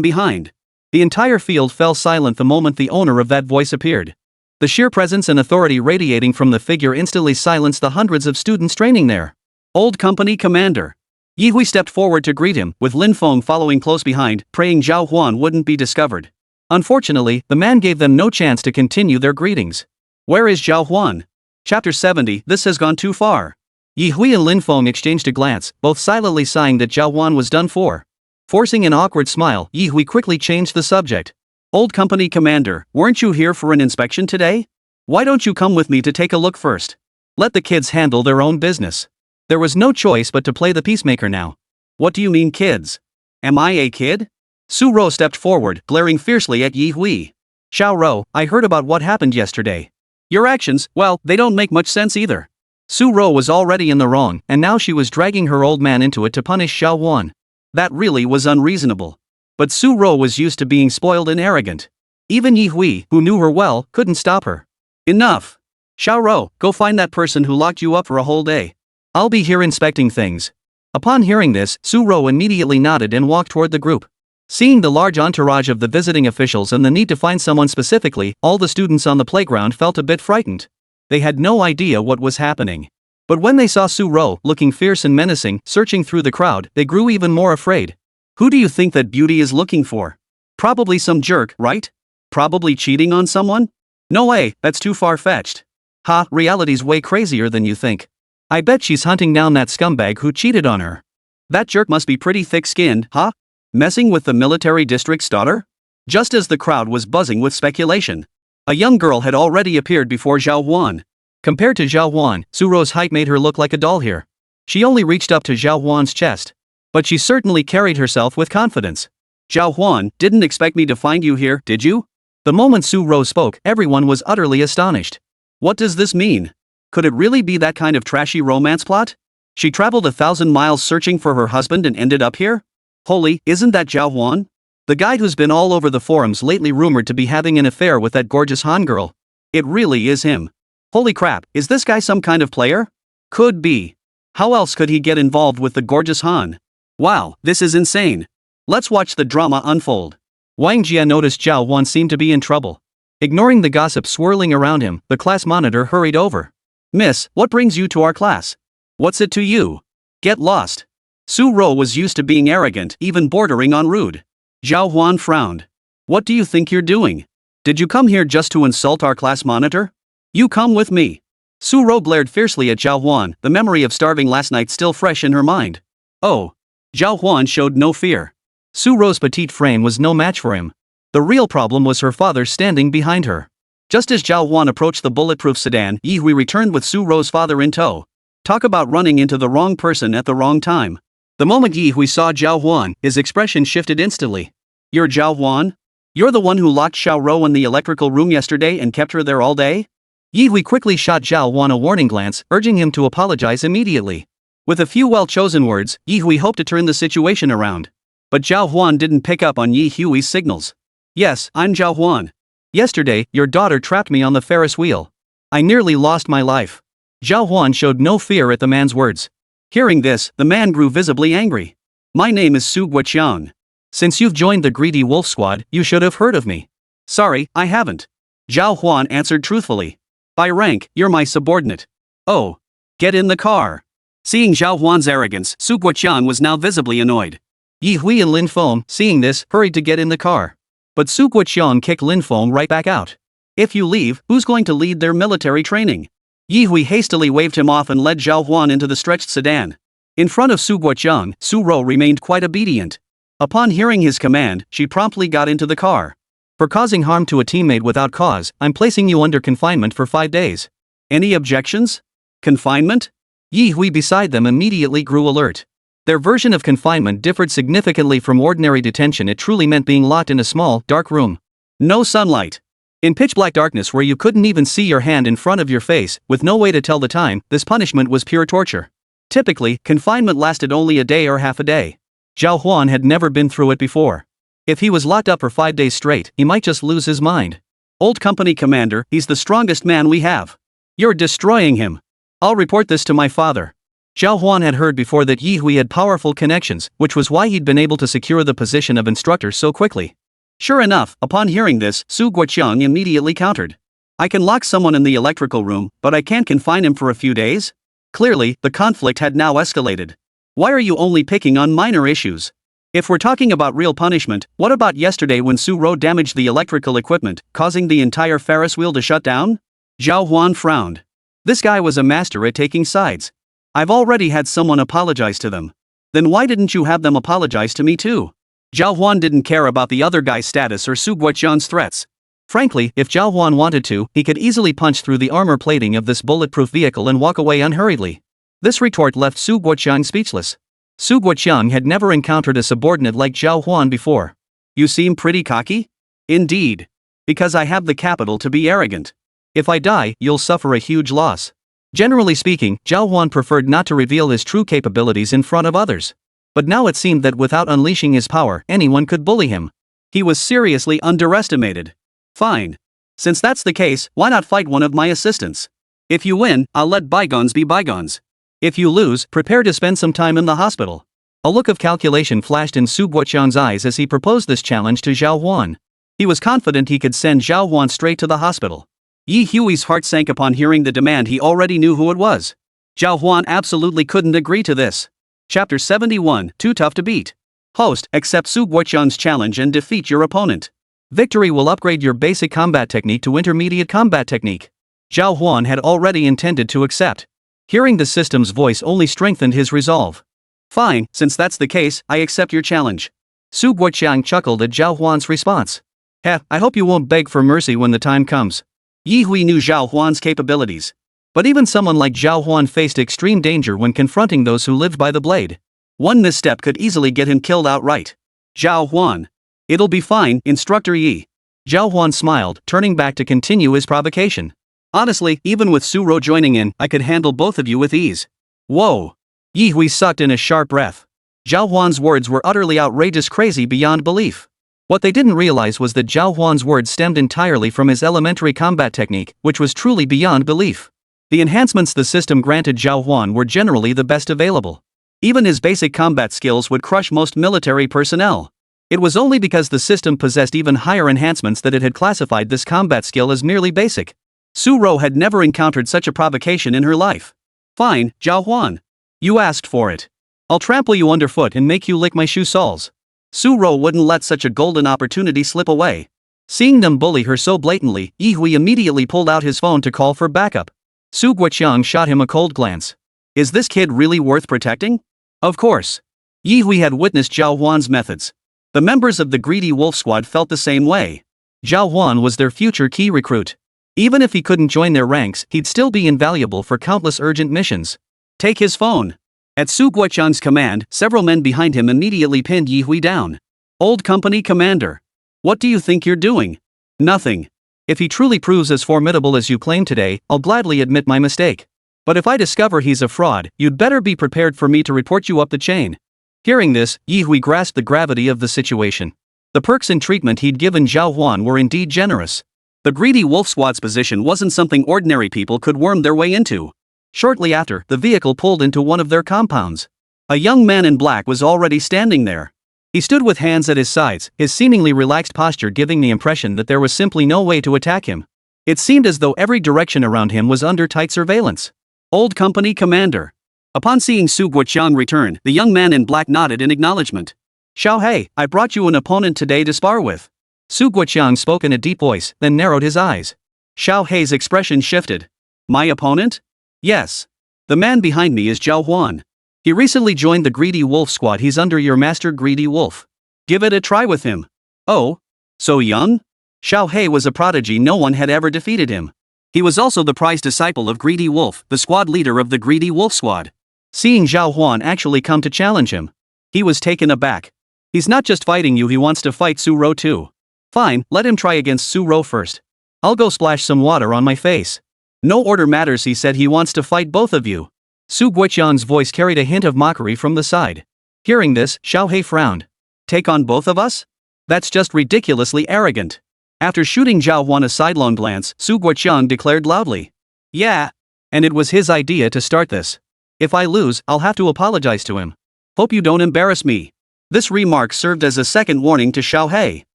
behind. The entire field fell silent the moment the owner of that voice appeared. The sheer presence and authority radiating from the figure instantly silenced the hundreds of students training there. Old company commander. Yi Hui stepped forward to greet him, with Lin Feng following close behind, praying Zhào Huān wouldn't be discovered. Unfortunately, the man gave them no chance to continue their greetings. Where is Zhào Huān? Chapter 70. This has gone too far. Yi Hui and Lin Feng exchanged a glance, both silently sighing that Zhào Huān was done for. Forcing an awkward smile, Yi Hui quickly changed the subject. Old company commander, weren't you here for an inspection today? Why don't you come with me to take a look first? Let the kids handle their own business. There was no choice but to play the peacemaker now. What do you mean kids? Am I a kid? Su Ro stepped forward, glaring fiercely at Yi Hui. Xiao Ro, I heard about what happened yesterday. Your actions, well, they don't make much sense either. Su Ro was already in the wrong, and now she was dragging her old man into it to punish Zhào Huān. That really was unreasonable. But Su Ro was used to being spoiled and arrogant. Even Yi Hui, who knew her well, couldn't stop her. Enough. Xiao Ro, go find that person who locked you up for a whole day. I'll be here inspecting things. Upon hearing this, Su Ro immediately nodded and walked toward the group. Seeing the large entourage of the visiting officials and the need to find someone specifically, all the students on the playground felt a bit frightened. They had no idea what was happening. But when they saw Su Ro, looking fierce and menacing, searching through the crowd, they grew even more afraid. Who do you think that beauty is looking for? Probably some jerk, right? Probably cheating on someone? No way, that's too far-fetched. Ha, reality's way crazier than you think. I bet she's hunting down that scumbag who cheated on her. That jerk must be pretty thick-skinned, huh? Messing with the military district's daughter? Just as the crowd was buzzing with speculation, a young girl had already appeared before Zhào Huān. Compared to Zhào Huān, Su Ro's height made her look like a doll here. She only reached up to Zhào Huān's chest. But she certainly carried herself with confidence. Zhào Huān, didn't expect me to find you here, did you? The moment Su Ro spoke, everyone was utterly astonished. What does this mean? Could it really be that kind of trashy romance plot? She traveled 1,000 miles searching for her husband and ended up here? Holy, isn't that Zhào Huān? The guy who's been all over the forums lately rumored to be having an affair with that gorgeous Han girl. It really is him. Holy crap, is this guy some kind of player? Could be. How else could he get involved with the gorgeous Han? Wow, this is insane. Let's watch the drama unfold. Wang Jia noticed Zhào Huān seemed to be in trouble. Ignoring the gossip swirling around him, the class monitor hurried over. Miss, what brings you to our class? What's it to you? Get lost. Su Ro was used to being arrogant, even bordering on rude. Zhào Huān frowned. What do you think you're doing? Did you come here just to insult our class monitor? You come with me. Su Ro glared fiercely at Zhào Huān, the memory of starving last night still fresh in her mind. Oh. Zhào Huān showed no fear. Su Ro's petite frame was no match for him. The real problem was her father standing behind her. Just as Zhào Huān approached the bulletproof sedan, Yi Hui returned with Su Ro's father in tow. Talk about running into the wrong person at the wrong time. The moment Yi Hui saw Zhào Huān, his expression shifted instantly. You're Zhào Huān? You're the one who locked Xiao Ro in the electrical room yesterday and kept her there all day? Yi Hui quickly shot Zhào Huān a warning glance, urging him to apologize immediately. With a few well-chosen words, Yi Hui hoped to turn the situation around. But Zhào Huān didn't pick up on Yi Hui's signals. Yes, I'm Zhào Huān. Yesterday, your daughter trapped me on the Ferris wheel. I nearly lost my life. Zhào Huān showed no fear at the man's words. Hearing this, the man grew visibly angry. My name is Su Guoqiang. Since you've joined the greedy wolf squad, you should have heard of me. Sorry, I haven't. Zhào Huān answered truthfully. By rank, you're my subordinate. Oh. Get in the car. Seeing Zhao Huān's arrogance, Su Guoqiang was now visibly annoyed. Yi Hui and Lin Feng, seeing this, hurried to get in the car. But Su Guoqiang kicked Lin Feng right back out. If you leave, who's going to lead their military training? Yi Hui hastily waved him off and led Zhao Huān into the stretched sedan. In front of Su Guoqiang, Su Ro remained quite obedient. Upon hearing his command, she promptly got into the car. For causing harm to a teammate without cause, I'm placing you under confinement for 5 days. Any objections? Confinement? Yi Hui beside them immediately grew alert. Their version of confinement differed significantly from ordinary detention. It truly meant being locked in a small, dark room. No sunlight. In pitch-black darkness where you couldn't even see your hand in front of your face, with no way to tell the time, this punishment was pure torture. Typically, confinement lasted only a day or half a day. Zhao Huān had never been through it before. If he was locked up for 5 days straight, he might just lose his mind. Old company commander, he's the strongest man we have. You're destroying him. I'll report this to my father. Zhao Huān had heard before that Yi Hui had powerful connections, which was why he'd been able to secure the position of instructor so quickly. Sure enough, upon hearing this, Su Guoqiang immediately countered. I can lock someone in the electrical room, but I can't confine him for a few days? Clearly, the conflict had now escalated. Why are you only picking on minor issues? If we're talking about real punishment, what about yesterday when Su Ro damaged the electrical equipment, causing the entire Ferris wheel to shut down? Zhao Huān frowned. This guy was a master at taking sides. I've already had someone apologize to them. Then why didn't you have them apologize to me too? Zhao Huān didn't care about the other guy's status or Su Guoqiang's threats. Frankly, if Zhao Huān wanted to, he could easily punch through the armor plating of this bulletproof vehicle and walk away unhurriedly. This retort left Su Guoqiang speechless. Su Guoqiang had never encountered a subordinate like Zhao Huān before. You seem pretty cocky? Indeed. Because I have the capital to be arrogant. If I die, you'll suffer a huge loss. Generally speaking, Zhao Huān preferred not to reveal his true capabilities in front of others. But now it seemed that without unleashing his power, anyone could bully him. He was seriously underestimated. Fine. Since that's the case, why not fight one of my assistants? If you win, I'll let bygones be bygones. If you lose, prepare to spend some time in the hospital. A look of calculation flashed in Su Guoqiang's eyes as he proposed this challenge to Zhao Huān. He was confident he could send Zhao Huān straight to the hospital. Yi Hui's heart sank upon hearing the demand. He already knew who it was. Zhao Huān absolutely couldn't agree to this. Chapter 71, Too Tough to Beat. Host, accept Su Guoqiang's challenge and defeat your opponent. Victory will upgrade your basic combat technique to intermediate combat technique. Zhao Huān had already intended to accept. Hearing the system's voice only strengthened his resolve. Fine, since that's the case, I accept your challenge. Su Guoqiang chuckled at Zhao Huān's response. I hope you won't beg for mercy when the time comes. Yi Hui knew Zhao Huān's capabilities. But even someone like Zhao Huān faced extreme danger when confronting those who lived by the blade. One misstep could easily get him killed outright. Zhao Huān. It'll be fine, Instructor Yi. Zhao Huān smiled, turning back to continue his provocation. Honestly, even with Su Ro joining in, I could handle both of you with ease. Whoa. Yi Hui sucked in a sharp breath. Zhao Huān's words were utterly outrageous, crazy beyond belief. What they didn't realize was that Zhao Huān's words stemmed entirely from his elementary combat technique, which was truly beyond belief. The enhancements the system granted Zhao Huān were generally the best available. Even his basic combat skills would crush most military personnel. It was only because the system possessed even higher enhancements that it had classified this combat skill as merely basic. Su Ro had never encountered such a provocation in her life. Fine, Zhao Huān. You asked for it. I'll trample you underfoot and make you lick my shoe soles. Su Ro wouldn't let such a golden opportunity slip away. Seeing them bully her so blatantly, Yi Hui immediately pulled out his phone to call for backup. Su Guoqiang shot him a cold glance. Is this kid really worth protecting? Of course. Yi Hui had witnessed Zhao Huān's methods. The members of the greedy wolf squad felt the same way. Zhao Huān was their future key recruit. Even if he couldn't join their ranks, he'd still be invaluable for countless urgent missions. Take his phone. At Su Guoqiang's command, several men behind him immediately pinned Yi Hui down. Old company commander. What do you think you're doing? Nothing. If he truly proves as formidable as you claim today, I'll gladly admit my mistake. But if I discover he's a fraud, you'd better be prepared for me to report you up the chain. Hearing this, Yi Hui grasped the gravity of the situation. The perks and treatment he'd given Zhao Huān were indeed generous. The greedy wolf squad's position wasn't something ordinary people could worm their way into. Shortly after, the vehicle pulled into one of their compounds. A young man in black was already standing there. He stood with hands at his sides, his seemingly relaxed posture giving the impression that there was simply no way to attack him. It seemed as though every direction around him was under tight surveillance. Old company commander. Upon seeing Su Guoqiang return, the young man in black nodded in acknowledgement. Xiao He, I brought you an opponent today to spar with. Su Guoqiang spoke in a deep voice, then narrowed his eyes. Xiao He's expression shifted. My opponent? Yes. The man behind me is Zhào Huān. He recently joined the Greedy Wolf squad. He's under your master Greedy Wolf. Give it a try with him. Oh? So young? Xiao He was a prodigy. No one had ever defeated him. He was also the prized disciple of Greedy Wolf, the squad leader of the Greedy Wolf squad. Seeing Zhào Huān actually come to challenge him, he was taken aback. He's not just fighting you, he wants to fight Su Ro too. Fine, let him try against Su Ro first. I'll go splash some water on my face. No order matters, he said. He wants to fight both of you. Su Guoqiang's voice carried a hint of mockery from the side. Hearing this, Xiao He frowned. Take on both of us? That's just ridiculously arrogant. After shooting Zhào Huān a sidelong glance, Su Guoqiang declared loudly. Yeah. And it was his idea to start this. If I lose, I'll have to apologize to him. Hope you don't embarrass me. This remark served as a second warning to Xiao He.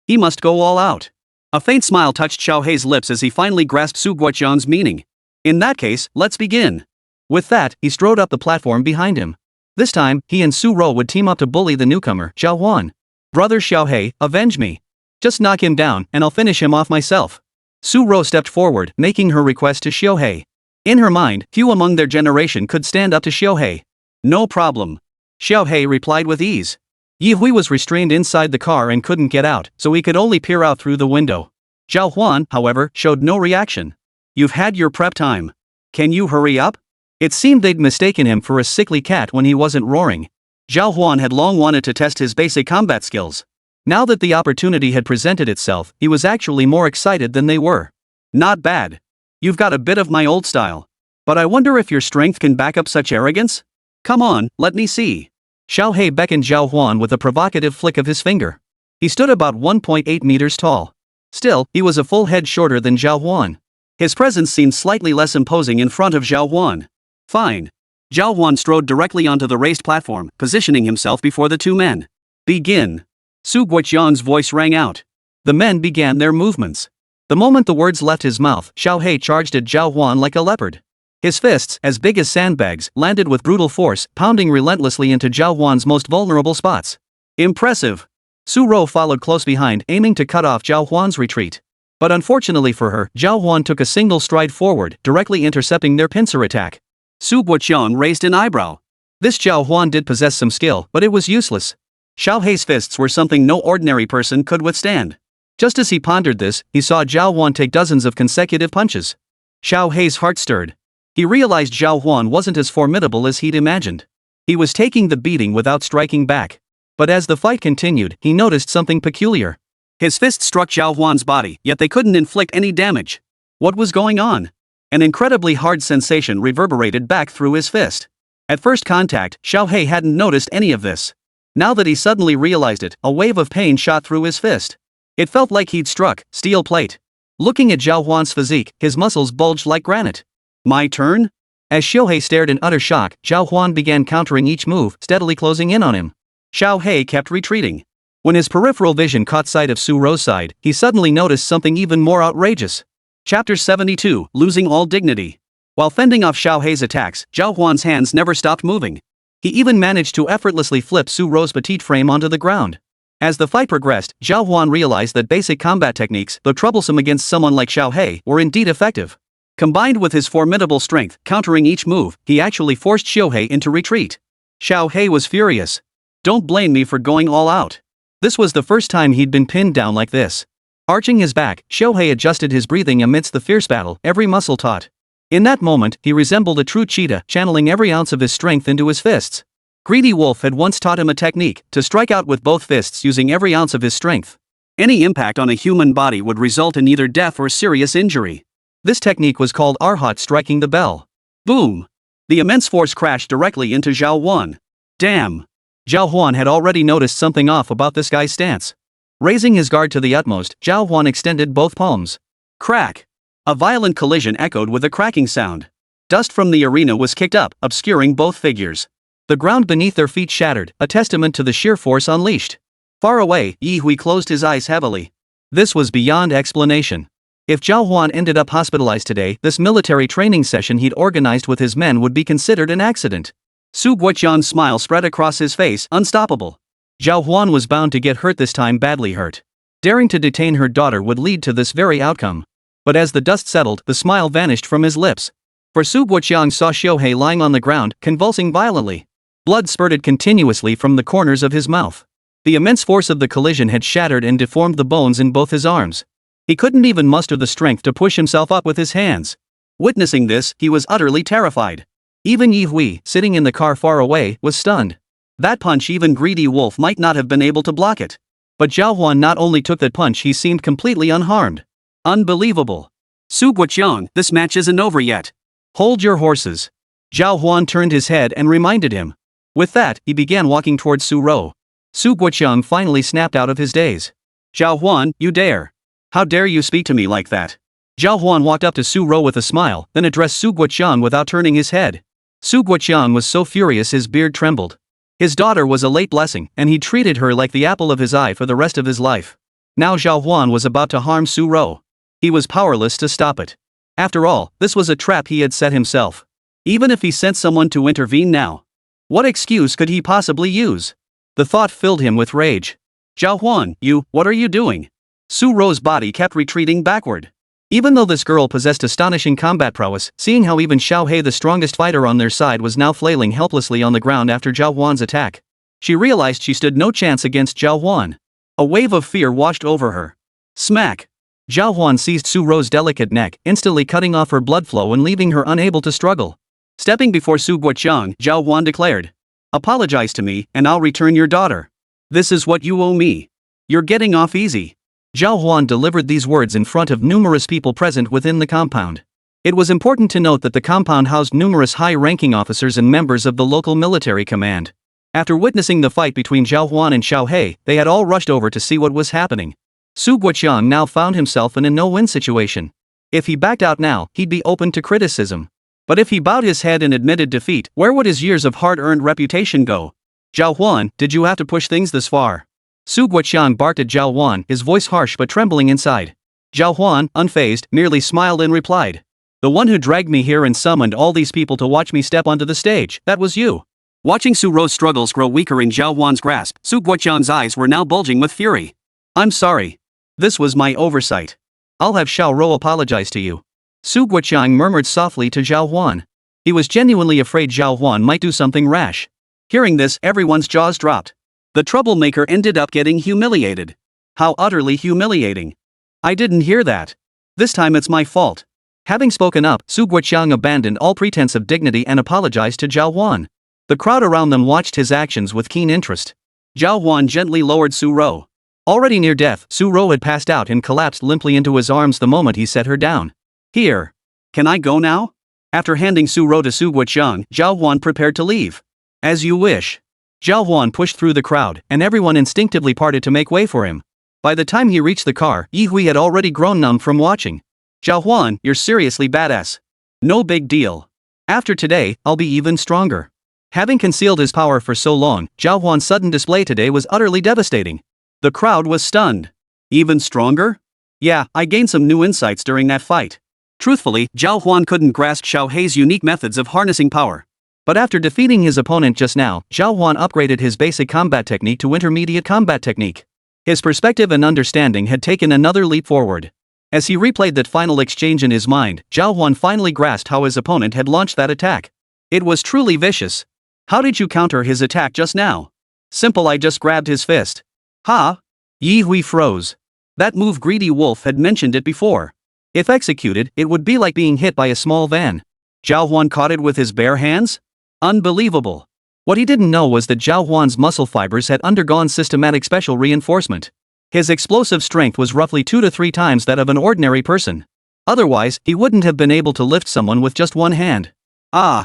He must go all out. A faint smile touched Xiao He's lips as he finally grasped Su Guoqiang's meaning. In that case, let's begin. With that, he strode up the platform behind him. This time, he and Su Ro would team up to bully the newcomer, Zhào Huān. Brother Xiao He, avenge me. Just knock him down, and I'll finish him off myself. Su Ro stepped forward, making her request to Xiao He. In her mind, few among their generation could stand up to Xiao He. No problem. Xiao He replied with ease. Yi Hui was restrained inside the car and couldn't get out, so he could only peer out through the window. Zhào Huān, however, showed no reaction. You've had your prep time. Can you hurry up? It seemed they'd mistaken him for a sickly cat when he wasn't roaring. Zhào Huān had long wanted to test his basic combat skills. Now that the opportunity had presented itself, he was actually more excited than they were. Not bad. You've got a bit of my old style. But I wonder if your strength can back up such arrogance? Come on, let me see. Xiao He beckoned Zhào Huān with a provocative flick of his finger. He stood about 1.8 meters tall. Still, he was a full head shorter than Zhào Huān. His presence seemed slightly less imposing in front of Zhào Huān. Fine. Zhào Huān strode directly onto the raised platform, positioning himself before the two men. Begin. Su Guoqiang's voice rang out. The men began their movements. The moment the words left his mouth, Xiao He charged at Zhào Huān like a leopard. His fists, as big as sandbags, landed with brutal force, pounding relentlessly into Zhào Huān's most vulnerable spots. Impressive. Su Ro followed close behind, aiming to cut off Zhào Huān's retreat. But unfortunately for her, Zhào Huān took a single stride forward, directly intercepting their pincer attack. Su Guoqiang raised an eyebrow. This Zhào Huān did possess some skill, but it was useless. Xiao He's fists were something no ordinary person could withstand. Just as he pondered this, he saw Zhào Huān take dozens of consecutive punches. Xiao He's heart stirred. He realized Zhào Huān wasn't as formidable as he'd imagined. He was taking the beating without striking back. But as the fight continued, he noticed something peculiar. His fists struck Zhào Huān's body, yet they couldn't inflict any damage. What was going on? An incredibly hard sensation reverberated back through his fist. At first contact, Xiao He hadn't noticed any of this. Now that he suddenly realized it, a wave of pain shot through his fist. It felt like he'd struck steel plate. Looking at Zhào Huān's physique, his muscles bulged like granite. My turn? As Xiao He stared in utter shock, Zhào Huān began countering each move, steadily closing in on him. Xiao He kept retreating. When his peripheral vision caught sight of Su Ro's side, he suddenly noticed something even more outrageous. Chapter 72, Losing All Dignity. While fending off Xiao He's attacks, Zhào Huān's hands never stopped moving. He even managed to effortlessly flip Su Ro's petite frame onto the ground. As the fight progressed, Zhào Huān realized that basic combat techniques, though troublesome against someone like Xiao He, were indeed effective. Combined with his formidable strength, countering each move, he actually forced Xiao He into retreat. Xiao He was furious. Don't blame me for going all out. This was the first time he'd been pinned down like this. Arching his back, Xiao He adjusted his breathing amidst the fierce battle, every muscle taut. In that moment, he resembled a true cheetah, channeling every ounce of his strength into his fists. Greedy Wolf had once taught him a technique, to strike out with both fists using every ounce of his strength. Any impact on a human body would result in either death or serious injury. This technique was called Arhat, striking the Belle. Boom! The immense force crashed directly into Zhào Huān. Damn! Zhào Huān had already noticed something off about this guy's stance. Raising his guard to the utmost, Zhào Huān extended both palms. Crack! A violent collision echoed with a cracking sound. Dust from the arena was kicked up, obscuring both figures. The ground beneath their feet shattered, a testament to the sheer force unleashed. Far away, Yi Hui closed his eyes heavily. This was beyond explanation. If Zhào Huān ended up hospitalized today, this military training session he'd organized with his men would be considered an accident. Su Guoqiang's smile spread across his face, unstoppable. Zhào Huān was bound to get hurt this time, badly hurt. Daring to detain her daughter would lead to this very outcome. But as the dust settled, the smile vanished from his lips. For Su Guoqiang saw Xiaohei lying on the ground, convulsing violently. Blood spurted continuously from the corners of his mouth. The immense force of the collision had shattered and deformed the bones in both his arms. He couldn't even muster the strength to push himself up with his hands. Witnessing this, he was utterly terrified. Even Yi Hui, sitting in the car far away, was stunned. That punch, even Greedy Wolf might not have been able to block it. But Zhào Huān not only took that punch, he seemed completely unharmed. Unbelievable. Su Guoqiang, this match isn't over yet. Hold your horses. Zhào Huān turned his head and reminded him. With that, he began walking towards Su Ro. Su Guoqiang finally snapped out of his daze. Zhào Huān, you dare. How dare you speak to me like that? Zhào Huān walked up to Su Ro with a smile, then addressed Su Guoqiang without turning his head. Su Guoqiang was so furious his beard trembled. His daughter was a late blessing, and he treated her like the apple of his eye for the rest of his life. Now Zhào Huān was about to harm Su Ro. He was powerless to stop it. After all, this was a trap he had set himself. Even if he sent someone to intervene now, what excuse could he possibly use? The thought filled him with rage. Zhào Huān, what are you doing? Su Ro's body kept retreating backward. Even though this girl possessed astonishing combat prowess, seeing how even Xiaohei, the strongest fighter on their side, was now flailing helplessly on the ground after Zhào Huān's attack, she realized she stood no chance against Zhào Huān. A wave of fear washed over her. Smack! Zhào Huān seized Su Ro's delicate neck, instantly cutting off her blood flow and leaving her unable to struggle. Stepping before Su Guoqiang, Zhào Huān declared, "Apologize to me, and I'll return your daughter. This is what you owe me. You're getting off easy." Zhào Huān delivered these words in front of numerous people present within the compound. It was important to note that the compound housed numerous high-ranking officers and members of the local military command. After witnessing the fight between Zhào Huān and Xiaohei, they had all rushed over to see what was happening. Su Guoqiang now found himself in a no-win situation. If he backed out now, he'd be open to criticism. But if he bowed his head and admitted defeat, where would his years of hard-earned reputation go? Zhào Huān, did you have to push things this far? Su Guoqiang barked at Zhào Huān, his voice harsh but trembling inside. Zhào Huān, unfazed, merely smiled and replied, "The one who dragged me here and summoned all these people to watch me step onto the stage, that was you." Watching Su Ro's struggles grow weaker in Zhào Huān's grasp, Su Guoqiang's eyes were now bulging with fury. "I'm sorry. This was my oversight. I'll have Xiao Ro apologize to you." Su Guoqiang murmured softly to Zhào Huān. He was genuinely afraid Zhào Huān might do something rash. Hearing this, everyone's jaws dropped. The troublemaker ended up getting humiliated. How utterly humiliating. "I didn't hear that. This time it's my fault." Having spoken up, Su Guoqiang abandoned all pretense of dignity and apologized to Zhào Huān. The crowd around them watched his actions with keen interest. Zhào Huān gently lowered Su Ro. Already near death, Su Ro had passed out and collapsed limply into his arms the moment he set her down. "Here. Can I go now?" After handing Su Ro to Su Guoqiang, Zhào Huān prepared to leave. "As you wish." Zhào Huān pushed through the crowd, and everyone instinctively parted to make way for him. By the time he reached the car, Yi Hui had already grown numb from watching. "Zhào Huān, you're seriously badass. No big deal. After today, I'll be even stronger." Having concealed his power for so long, Zhào Huān's sudden display today was utterly devastating. The crowd was stunned. "Even stronger?" "Yeah, I gained some new insights during that fight." Truthfully, Zhào Huān couldn't grasp Xiaohei's unique methods of harnessing power. But after defeating his opponent just now, Zhào Huān upgraded his basic combat technique to intermediate combat technique. His perspective and understanding had taken another leap forward. As he replayed that final exchange in his mind, Zhào Huān finally grasped how his opponent had launched that attack. It was truly vicious. "How did you counter his attack just now?" "Simple, I just grabbed his fist." "Ha?" Yi Hui froze. That move, Greedy Wolf had mentioned it before. If executed, it would be like being hit by a small van. Zhào Huān caught it with his bare hands? Unbelievable. What he didn't know was that Zhào Huān's muscle fibers had undergone systematic special reinforcement. His explosive strength was roughly 2 to 3 times that of an ordinary person. Otherwise, he wouldn't have been able to lift someone with just one hand.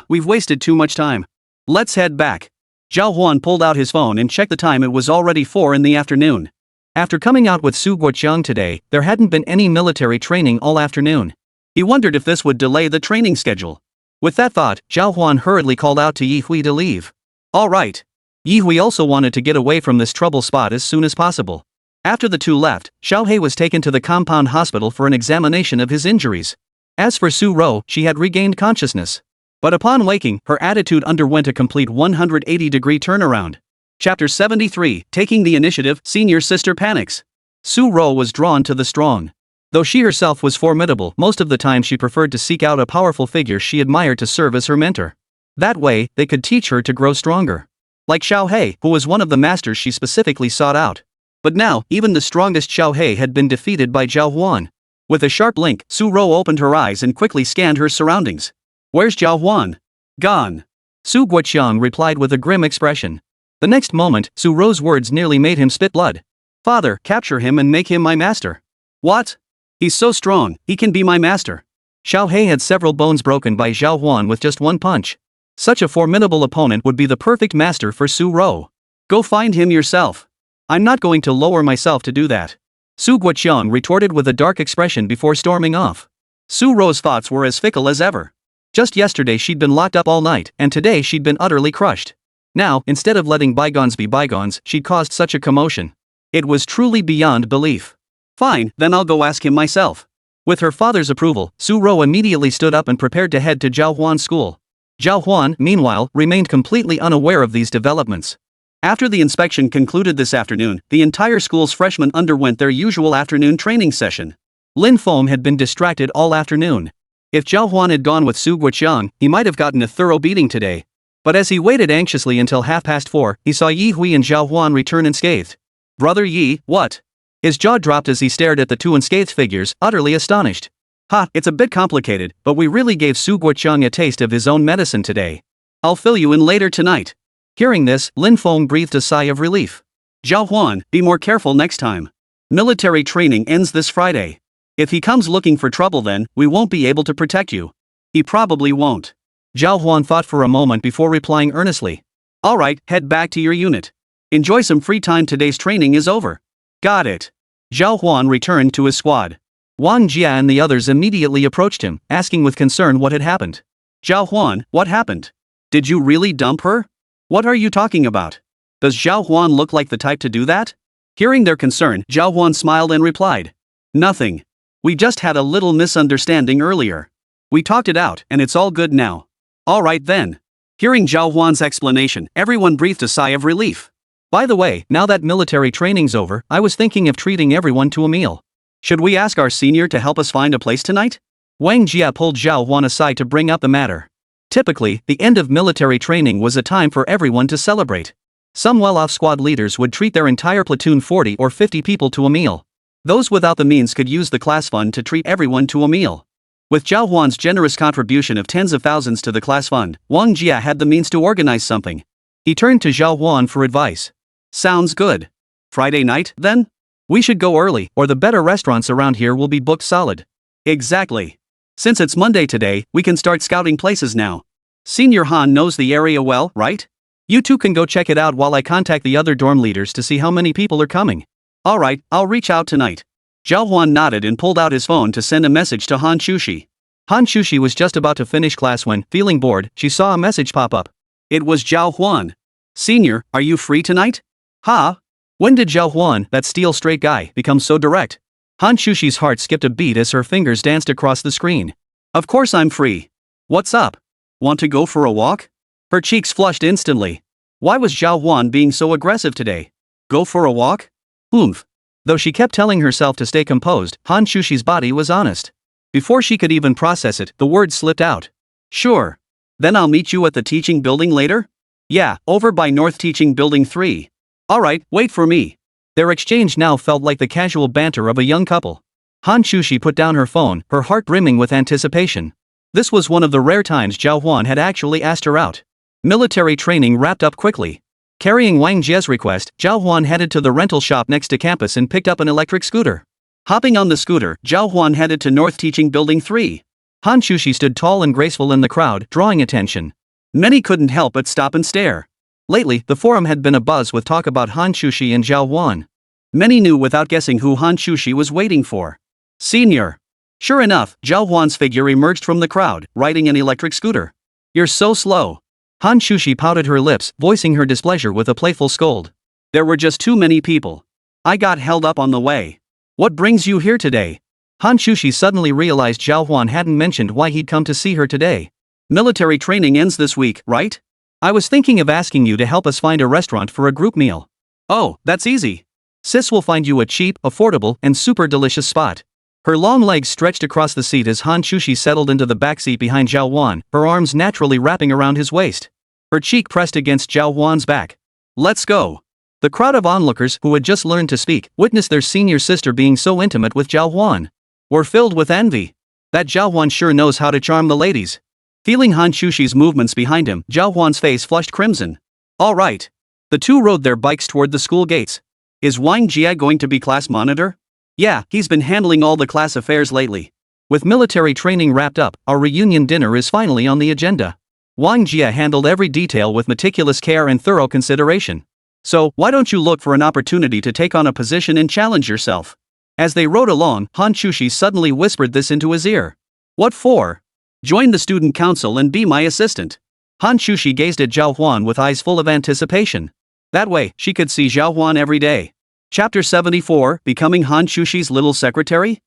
We've wasted too much time. Let's head back. Zhào Huān pulled out his phone and checked the time. It was already 4 in the afternoon. After coming out with Su Guoqiang today, there hadn't been any military training all afternoon. He wondered if this would delay the training schedule. With that thought, Zhào Huān hurriedly called out to Yi Hui to leave. All right. Yi Hui also wanted to get away from this trouble spot as soon as possible. After the two left, Xiaohei was taken to the compound hospital for an examination of his injuries. As for Su Ro, she had regained consciousness. But upon waking, her attitude underwent a complete 180-degree turnaround. Chapter 73, Taking the Initiative, Senior Sister Panics. Su-ro was drawn to the strong. Though she herself was formidable, most of the time she preferred to seek out a powerful figure she admired to serve as her mentor. That way, they could teach her to grow stronger. Like Xiao He, who was one of the masters she specifically sought out. But now, even the strongest Xiao He had been defeated by Zhào Huān. With a sharp blink, Su-ro opened her eyes and quickly scanned her surroundings. "Where's Zhào Huān?" "Gone," Su Guoqiang replied with a grim expression. The next moment, Su-ro's words nearly made him spit blood. "Father, capture him and make him my master." "What? He's so strong, he can be my master." Xiao He had several bones broken by Zhào Huān with just one punch. Such a formidable opponent would be the perfect master for Su-ro. "Go find him yourself. I'm not going to lower myself to do that," Su Guoqiang retorted with a dark expression before storming off. Su-ro's thoughts were as fickle as ever. Just yesterday she'd been locked up all night, and today she'd been utterly crushed. Now, instead of letting bygones be bygones, she'd caused such a commotion. It was truly beyond belief. "Fine, then I'll go ask him myself." With her father's approval, Su-ro immediately stood up and prepared to head to Zhào Huān's school. Zhào Huān, meanwhile, remained completely unaware of these developments. After the inspection concluded this afternoon, the entire school's freshmen underwent their usual afternoon training session. Lin Feng had been distracted all afternoon. If Zhào Huān had gone with Su Guoqiang, he might have gotten a thorough beating today. But as he waited anxiously until 4:30, he saw Yi Hui and Zhào Huān return unscathed. "Brother Yi, what?" His jaw dropped as he stared at the two unscathed figures, utterly astonished. "Ha, it's a bit complicated, but we really gave Su Guoqiang a taste of his own medicine today. I'll fill you in later tonight." Hearing this, Lin Feng breathed a sigh of relief. "Zhào Huān, be more careful next time. Military training ends this Friday. If he comes looking for trouble, then we won't be able to protect you." "He probably won't." Zhào Huān thought for a moment before replying earnestly. "All right, head back to your unit. Enjoy some free time, today's training is over." "Got it." Zhào Huān returned to his squad. Wang Jia and the others immediately approached him, asking with concern what had happened. "Zhào Huān, what happened? Did you really dump her? What are you talking about? Does Zhào Huān look like the type to do that?" Hearing their concern, Zhào Huān smiled and replied. "Nothing. We just had a little misunderstanding earlier. We talked it out, and it's all good now." "All right then." Hearing Zhào Huān's explanation, everyone breathed a sigh of relief. "By the way, now that military training's over, I was thinking of treating everyone to a meal. Should we ask our senior to help us find a place tonight?" Wang Jia pulled Zhào Huān aside to bring up the matter. Typically, the end of military training was a time for everyone to celebrate. Some well-off squad leaders would treat their entire platoon 40 or 50 people to a meal. Those without the means could use the class fund to treat everyone to a meal. With Zhào Huān's generous contribution of tens of thousands to the class fund, Wang Jia had the means to organize something. He turned to Zhào Huān for advice. "Sounds good. Friday night, then? We should go early, or the better restaurants around here will be booked solid." "Exactly. Since it's Monday today, we can start scouting places now. Senior Han knows the area well, right? You two can go check it out while I contact the other dorm leaders to see how many people are coming." "All right, I'll reach out tonight." Zhào Huān nodded and pulled out his phone to send a message to Hán Chǔxī. Hán Chǔxī was just about to finish class when, feeling bored, she saw a message pop up. It was Zhào Huān. "Senior, are you free tonight?" "Ha? When did Zhào Huān, that steel-straight guy, become so direct?" Hán Chǔxī's heart skipped a beat as her fingers danced across the screen. "Of course I'm free. What's up? Want to go for a walk?" Her cheeks flushed instantly. Why was Zhào Huān being so aggressive today? Go for a walk? Oomph. Though she kept telling herself to stay composed, Hán Chǔxī's body was honest. Before she could even process it, the words slipped out. "Sure. Then I'll meet you at the teaching building later?" "Yeah, over by North Teaching Building 3. "Alright, wait for me." Their exchange now felt like the casual banter of a young couple. Hán Chǔxī put down her phone, her heart brimming with anticipation. This was one of the rare times Zhào Huān had actually asked her out. Military training wrapped up quickly. Carrying Wang Jia's request, Zhào Huān headed to the rental shop next to campus and picked up an electric scooter. Hopping on the scooter, Zhào Huān headed to North Teaching Building 3. Hán Chǔxī stood tall and graceful in the crowd, drawing attention. Many couldn't help but stop and stare. Lately, the forum had been abuzz with talk about Hán Chǔxī and Zhào Huān. Many knew without guessing who Hán Chǔxī was waiting for. "Senior." Sure enough, Zhào Huān's figure emerged from the crowd, riding an electric scooter. "You're so slow." Hán Chǔxī pouted her lips, voicing her displeasure with a playful scold. "There were just too many people. I got held up on the way. What brings you here today?" Hán Chǔxī suddenly realized Zhào Huān hadn't mentioned why he'd come to see her today. Military training ends this week, right? I was thinking of asking you to help us find a restaurant for a group meal. Oh, that's easy. Sis will find you a cheap, affordable, and super delicious spot. Her long legs stretched across the seat as Hán Chǔxī settled into the back seat behind Zhào Huān, her arms naturally wrapping around his waist. Her cheek pressed against Zhào Huān's back. Let's go. The crowd of onlookers who had just learned to speak, witnessed their senior sister being so intimate with Zhào Huān, were filled with envy. That Zhào Huān sure knows how to charm the ladies. Feeling Hán Chǔxī's movements behind him, Zhào Huān's face flushed crimson. All right. The two rode their bikes toward the school gates. Is Wang Jia going to be class monitor? Yeah, he's been handling all the class affairs lately. With military training wrapped up, our reunion dinner is finally on the agenda. Wang Jia handled every detail with meticulous care and thorough consideration. So, why don't you look for an opportunity to take on a position and challenge yourself? As they rode along, Hán Chǔxī suddenly whispered this into his ear. What for? Join the student council and be my assistant. Hán Chǔxī gazed at Zhào Huān with eyes full of anticipation. That way, she could see Zhào Huān every day. Chapter 74, Becoming Hán Chǔxī's Little Secretary?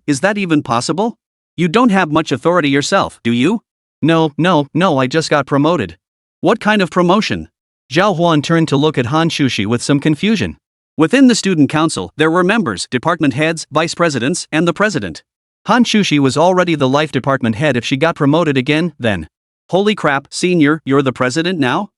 Is that even possible? You don't have much authority yourself, do you? No, I just got promoted. What kind of promotion? Zhào Huān turned to look at Hán Chǔxī with some confusion. Within the student council, there were members, department heads, vice presidents, and the president. Hán Chǔxī was already the life department head. If she got promoted again, then. Holy crap, senior, you're the president now?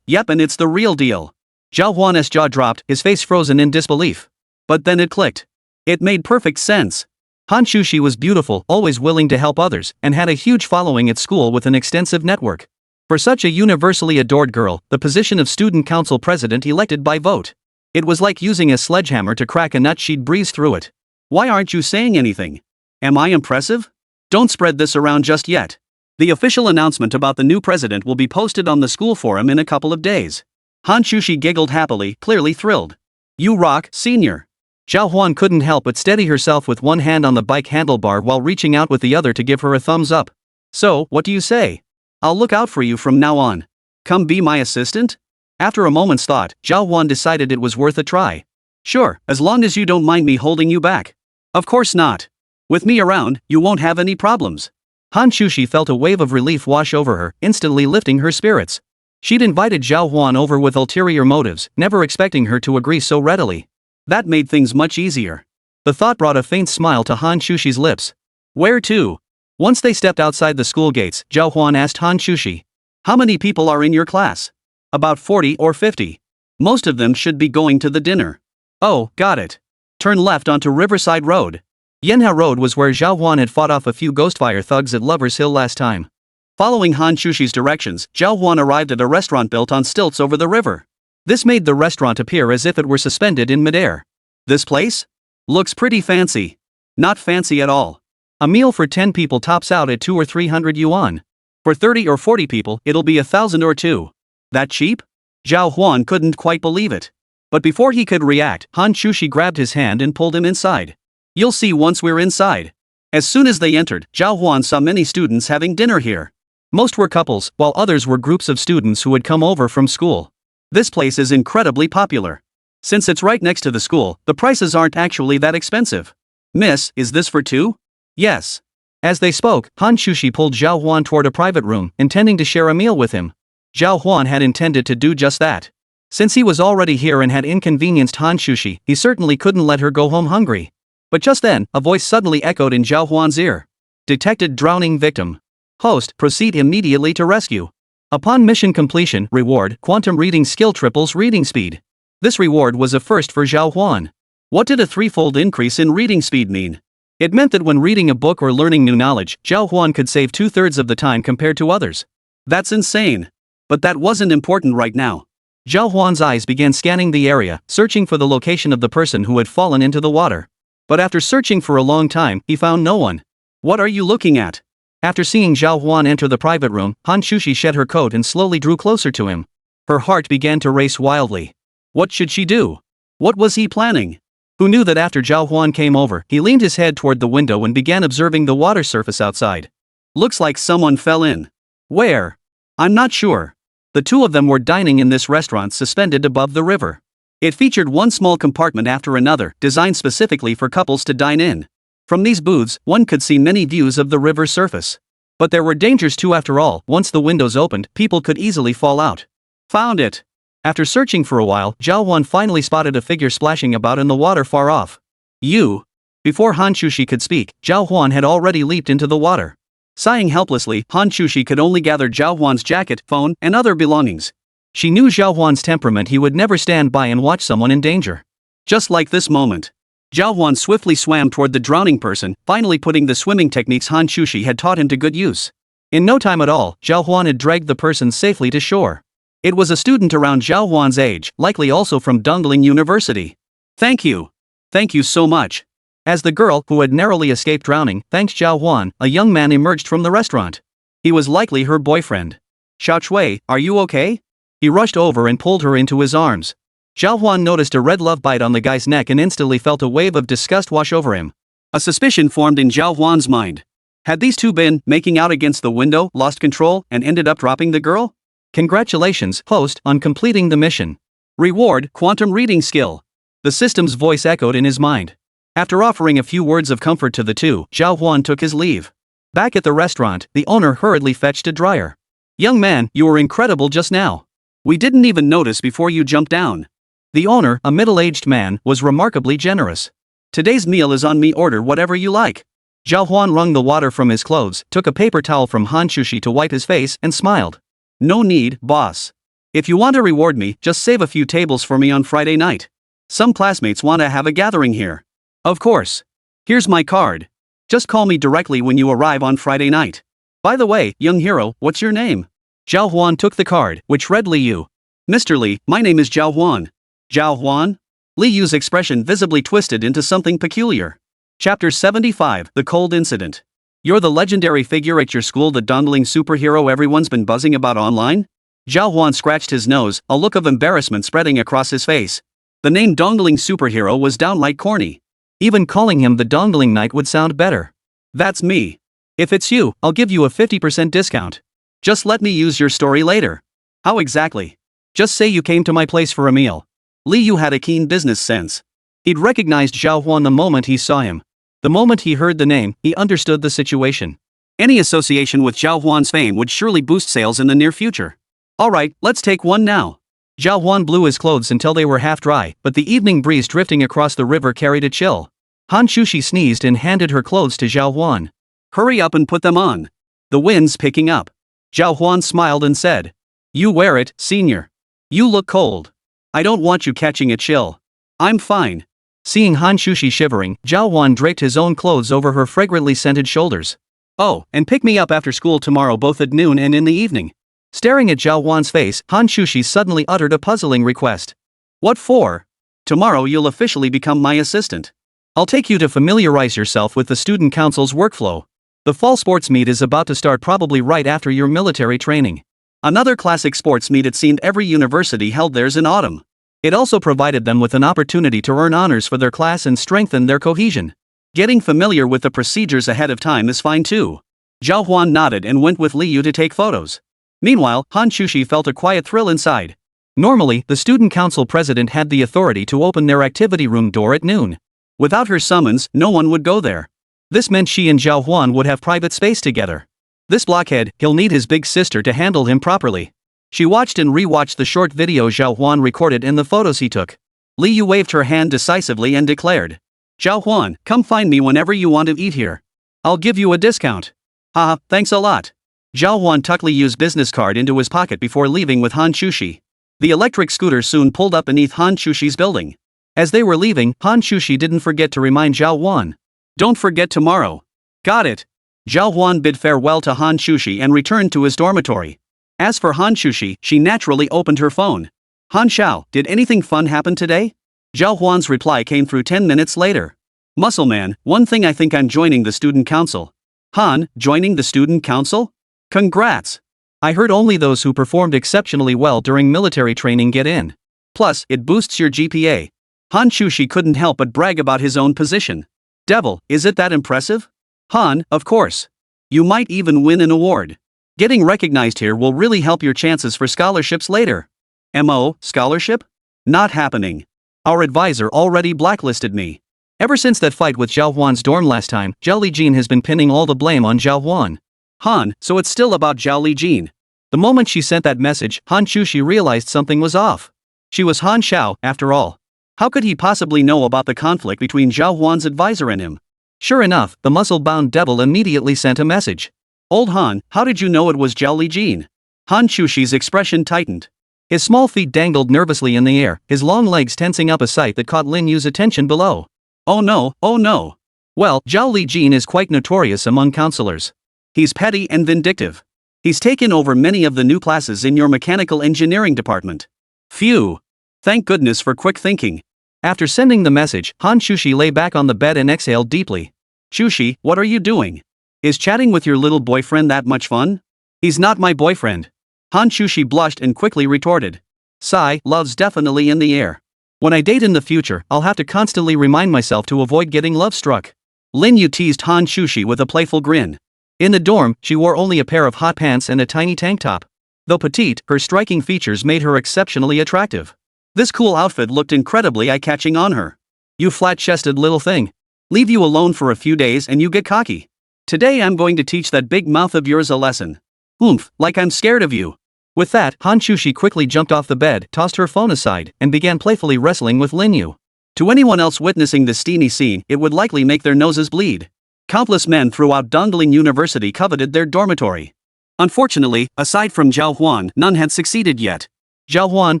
Yep, and it's the real deal. Zhào Huān's jaw dropped, his face frozen in disbelief. But then it clicked. It made perfect sense. Hán Chǔxī was beautiful, always willing to help others, and had a huge following at school with an extensive network. For such a universally adored girl, the position of student council president elected by vote. It was like using a sledgehammer to crack a nut. She'd breeze through it. Why aren't you saying anything? Am I impressive? Don't spread this around just yet. The official announcement about the new president will be posted on the school forum in a couple of days. Hán Chǔxī giggled happily, clearly thrilled. You rock, senior. Zhào Huān couldn't help but steady herself with one hand on the bike handlebar while reaching out with the other to give her a thumbs up. So, what do you say? I'll look out for you from now on. Come be my assistant? After a moment's thought, Zhào Huān decided it was worth a try. Sure, as long as you don't mind me holding you back. Of course not. With me around, you won't have any problems. Hán Chǔxī felt a wave of relief wash over her, instantly lifting her spirits. She'd invited Zhào Huān over with ulterior motives, never expecting her to agree so readily. That made things much easier. The thought brought a faint smile to Hán Chǔxī's lips. Where to? Once they stepped outside the school gates, Zhào Huān asked Hán Chǔxī. How many people are in your class? About 40 or 50. Most of them should be going to the dinner. Oh, got it. Turn left onto Riverside Road. Yanha Road was where Zhào Huān had fought off a few Ghostfire thugs at Lover's Hill last time. Following Hán Chǔxī's directions, Zhào Huān arrived at a restaurant built on stilts over the river. This made the restaurant appear as if it were suspended in midair. This place? Looks pretty fancy. Not fancy at all. A meal for 10 people tops out at 200 or 300 yuan. For 30 or 40 people, it'll be 1,000 or 2. That cheap? Zhào Huān couldn't quite believe it. But before he could react, Hán Chǔxī grabbed his hand and pulled him inside. You'll see once we're inside. As soon as they entered, Zhào Huān saw many students having dinner here. Most were couples, while others were groups of students who had come over from school. This place is incredibly popular. Since it's right next to the school, the prices aren't actually that expensive. Miss, is this for two? Yes. As they spoke, Hán Chǔxī pulled Zhào Huān toward a private room, intending to share a meal with him. Zhào Huān had intended to do just that. Since he was already here and had inconvenienced Hán Chǔxī, he certainly couldn't let her go home hungry. But just then, a voice suddenly echoed in Zhào Huān's ear. Detected drowning victim. Host, proceed immediately to rescue. Upon mission completion, reward, quantum reading skill triples reading speed. This reward was a first for Zhào Huān. What did a threefold increase in reading speed mean? It meant that when reading a book or learning new knowledge, Zhào Huān could save 2/3 of the time compared to others. That's insane. But that wasn't important right now. Zhào Huān's eyes began scanning the area, searching for the location of the person who had fallen into the water. But after searching for a long time, he found no one. What are you looking at? After seeing Zhào Huān enter the private room, Hán Chǔxī shed her coat and slowly drew closer to him. Her heart began to race wildly. What should she do? What was he planning? Who knew that after Zhào Huān came over, he leaned his head toward the window and began observing the water surface outside. Looks like someone fell in. Where? I'm not sure. The two of them were dining in this restaurant suspended above the river. It featured one small compartment after another, designed specifically for couples to dine in. From these booths, one could see many views of the river's surface. But there were dangers too after all. Once the windows opened, people could easily fall out. Found it. After searching for a while, Zhào Huān finally spotted a figure splashing about in the water far off. You. Before Hán Chǔxī could speak, Zhào Huān had already leaped into the water. Sighing helplessly, Hán Chǔxī could only gather Zhào Huān's jacket, phone, and other belongings. She knew Zhào Huān's temperament. He would never stand by and watch someone in danger. Just like this moment. Zhào Huān swiftly swam toward the drowning person, finally putting the swimming techniques Hán Chǔxī had taught him to good use. In no time at all, Zhào Huān had dragged the person safely to shore. It was a student around Zhào Huān's age, likely also from Dongling University. Thank you. Thank you so much. As the girl, who had narrowly escaped drowning, thanked Zhào Huān, a young man emerged from the restaurant. He was likely her boyfriend. Xiao Cui, are you okay? He rushed over and pulled her into his arms. Zhào Huān noticed a red love bite on the guy's neck and instantly felt a wave of disgust wash over him. A suspicion formed in Zhào Huān's mind. Had these two been making out against the window, lost control, and ended up dropping the girl? Congratulations, host, on completing the mission. Reward, quantum reading skill. The system's voice echoed in his mind. After offering a few words of comfort to the two, Zhào Huān took his leave. Back at the restaurant, the owner hurriedly fetched a dryer. Young man, you were incredible just now. We didn't even notice before you jumped down. The owner, a middle-aged man, was remarkably generous. Today's meal is on me, order whatever you like. Zhào Huān wrung the water from his clothes, took a paper towel from Hán Chǔxī to wipe his face, and smiled. No need, boss. If you want to reward me, just save a few tables for me on Friday night. Some classmates want to have a gathering here. Of course. Here's my card. Just call me directly when you arrive on Friday night. By the way, young hero, what's your name? Zhào Huān took the card, which read Li Yu. Mr. Li, my name is Zhào Huān. Zhào Huān? Li Yu's expression visibly twisted into something peculiar. Chapter 75, The Cold Incident. You're the legendary figure at your school, the dongling superhero everyone's been buzzing about online? Zhào Huān scratched his nose, a look of embarrassment spreading across his face. The name dongling superhero was downright corny. Even calling him the dongling knight would sound better. That's me. If it's you, I'll give you a 50% discount. Just let me use your story later. How exactly? Just say you came to my place for a meal. Li Yu had a keen business sense. He'd recognized Zhào Huān the moment he saw him. The moment he heard the name, he understood the situation. Any association with Zhào Huān's fame would surely boost sales in the near future. Alright, let's take one now. Zhào Huān blew his clothes until they were half dry, but the evening breeze drifting across the river carried a chill. Hán Chǔxī sneezed and handed her clothes to Zhào Huān. Hurry up and put them on. The wind's picking up. Zhào Huān smiled and said. You wear it, senior. You look cold. I don't want you catching a chill. I'm fine. Seeing Hán Chǔxī shivering, Zhào Huān draped his own clothes over her fragrantly scented shoulders. Oh, and pick me up after school tomorrow both at noon and in the evening. Staring at Zhào Huān's face, Hán Chǔxī suddenly uttered a puzzling request. What for? Tomorrow you'll officially become my assistant. I'll take you to familiarize yourself with the student council's workflow. The fall sports meet is about to start, probably right after your military training. Another classic sports meet. It seemed every university held theirs in autumn. It also provided them with an opportunity to earn honors for their class and strengthen their cohesion. Getting familiar with the procedures ahead of time is fine too. Zhào Huān nodded and went with Li Yu to take photos. Meanwhile, Hán Chǔxī felt a quiet thrill inside. Normally, the student council president had the authority to open their activity room door at noon. Without her summons, no one would go there. This meant she and Zhào Huān would have private space together. This blockhead, he'll need his big sister to handle him properly. She watched and re-watched the short video Zhào Huān recorded and the photos he took. Li Yu waved her hand decisively and declared. Zhào Huān, come find me whenever you want to eat here. I'll give you a discount. Haha, thanks a lot. Zhào Huān tucked Li Yu's business card into his pocket before leaving with Hán Chǔxī. The electric scooter soon pulled up beneath Hán Chǔxī's building. As they were leaving, Hán Chǔxī didn't forget to remind Zhào Huān. Don't forget tomorrow. Got it. Zhào Huān bid farewell to Hán Chǔxī and returned to his dormitory. As for Hán Chǔxī, she naturally opened her phone. Hán Shào, did anything fun happen today? Zhào Huān's reply came through 10 minutes later. Muscleman, one thing, I think I'm joining the student council. Han, joining the student council? Congrats! I heard only those who performed exceptionally well during military training get in. Plus, it boosts your GPA. Hán Chǔxī couldn't help but brag about his own position. Devil, is it that impressive? Han, of course. You might even win an award. Getting recognized here will really help your chances for scholarships later. MO, scholarship? Not happening. Our advisor already blacklisted me. Ever since that fight with Zhào Huān's dorm last time, Zhao Lijin has been pinning all the blame on Zhào Huān. Han, so it's still about Zhao Lijin. The moment she sent that message, Hán Chǔxī realized something was off. She was Hán Shào, after all. How could he possibly know about the conflict between Zhào Huān's advisor and him? Sure enough, the muscle-bound devil immediately sent a message. Old Han, how did you know it was Zhao Lijin? Hán Chǔxī's expression tightened. His small feet dangled nervously in the air, his long legs tensing up a sight that caught Lin Yu's attention below. Oh no, oh no. Well, Zhao Lijin is quite notorious among counselors. He's petty and vindictive. He's taken over many of the new classes in your mechanical engineering department. Phew. Thank goodness for quick thinking. After sending the message, Hán Chǔxī lay back on the bed and exhaled deeply. Chǔxī, what are you doing? Is chatting with your little boyfriend that much fun? He's not my boyfriend. Hán Chǔxī blushed and quickly retorted. Sigh, love's definitely in the air. When I date in the future, I'll have to constantly remind myself to avoid getting love-struck. Lin Yu teased Hán Chǔxī with a playful grin. In the dorm, she wore only a pair of hot pants and a tiny tank top. Though petite, her striking features made her exceptionally attractive. This cool outfit looked incredibly eye-catching on her. You flat-chested little thing. Leave you alone for a few days and you get cocky. Today I'm going to teach that big mouth of yours a lesson. Oomph, like I'm scared of you. With that, Hán Chǔxī quickly jumped off the bed, tossed her phone aside, and began playfully wrestling with Lin Yu. To anyone else witnessing this steamy scene, it would likely make their noses bleed. Countless men throughout Dongling University coveted their dormitory. Unfortunately, aside from Zhào Huān, none had succeeded yet. Zhào Huān,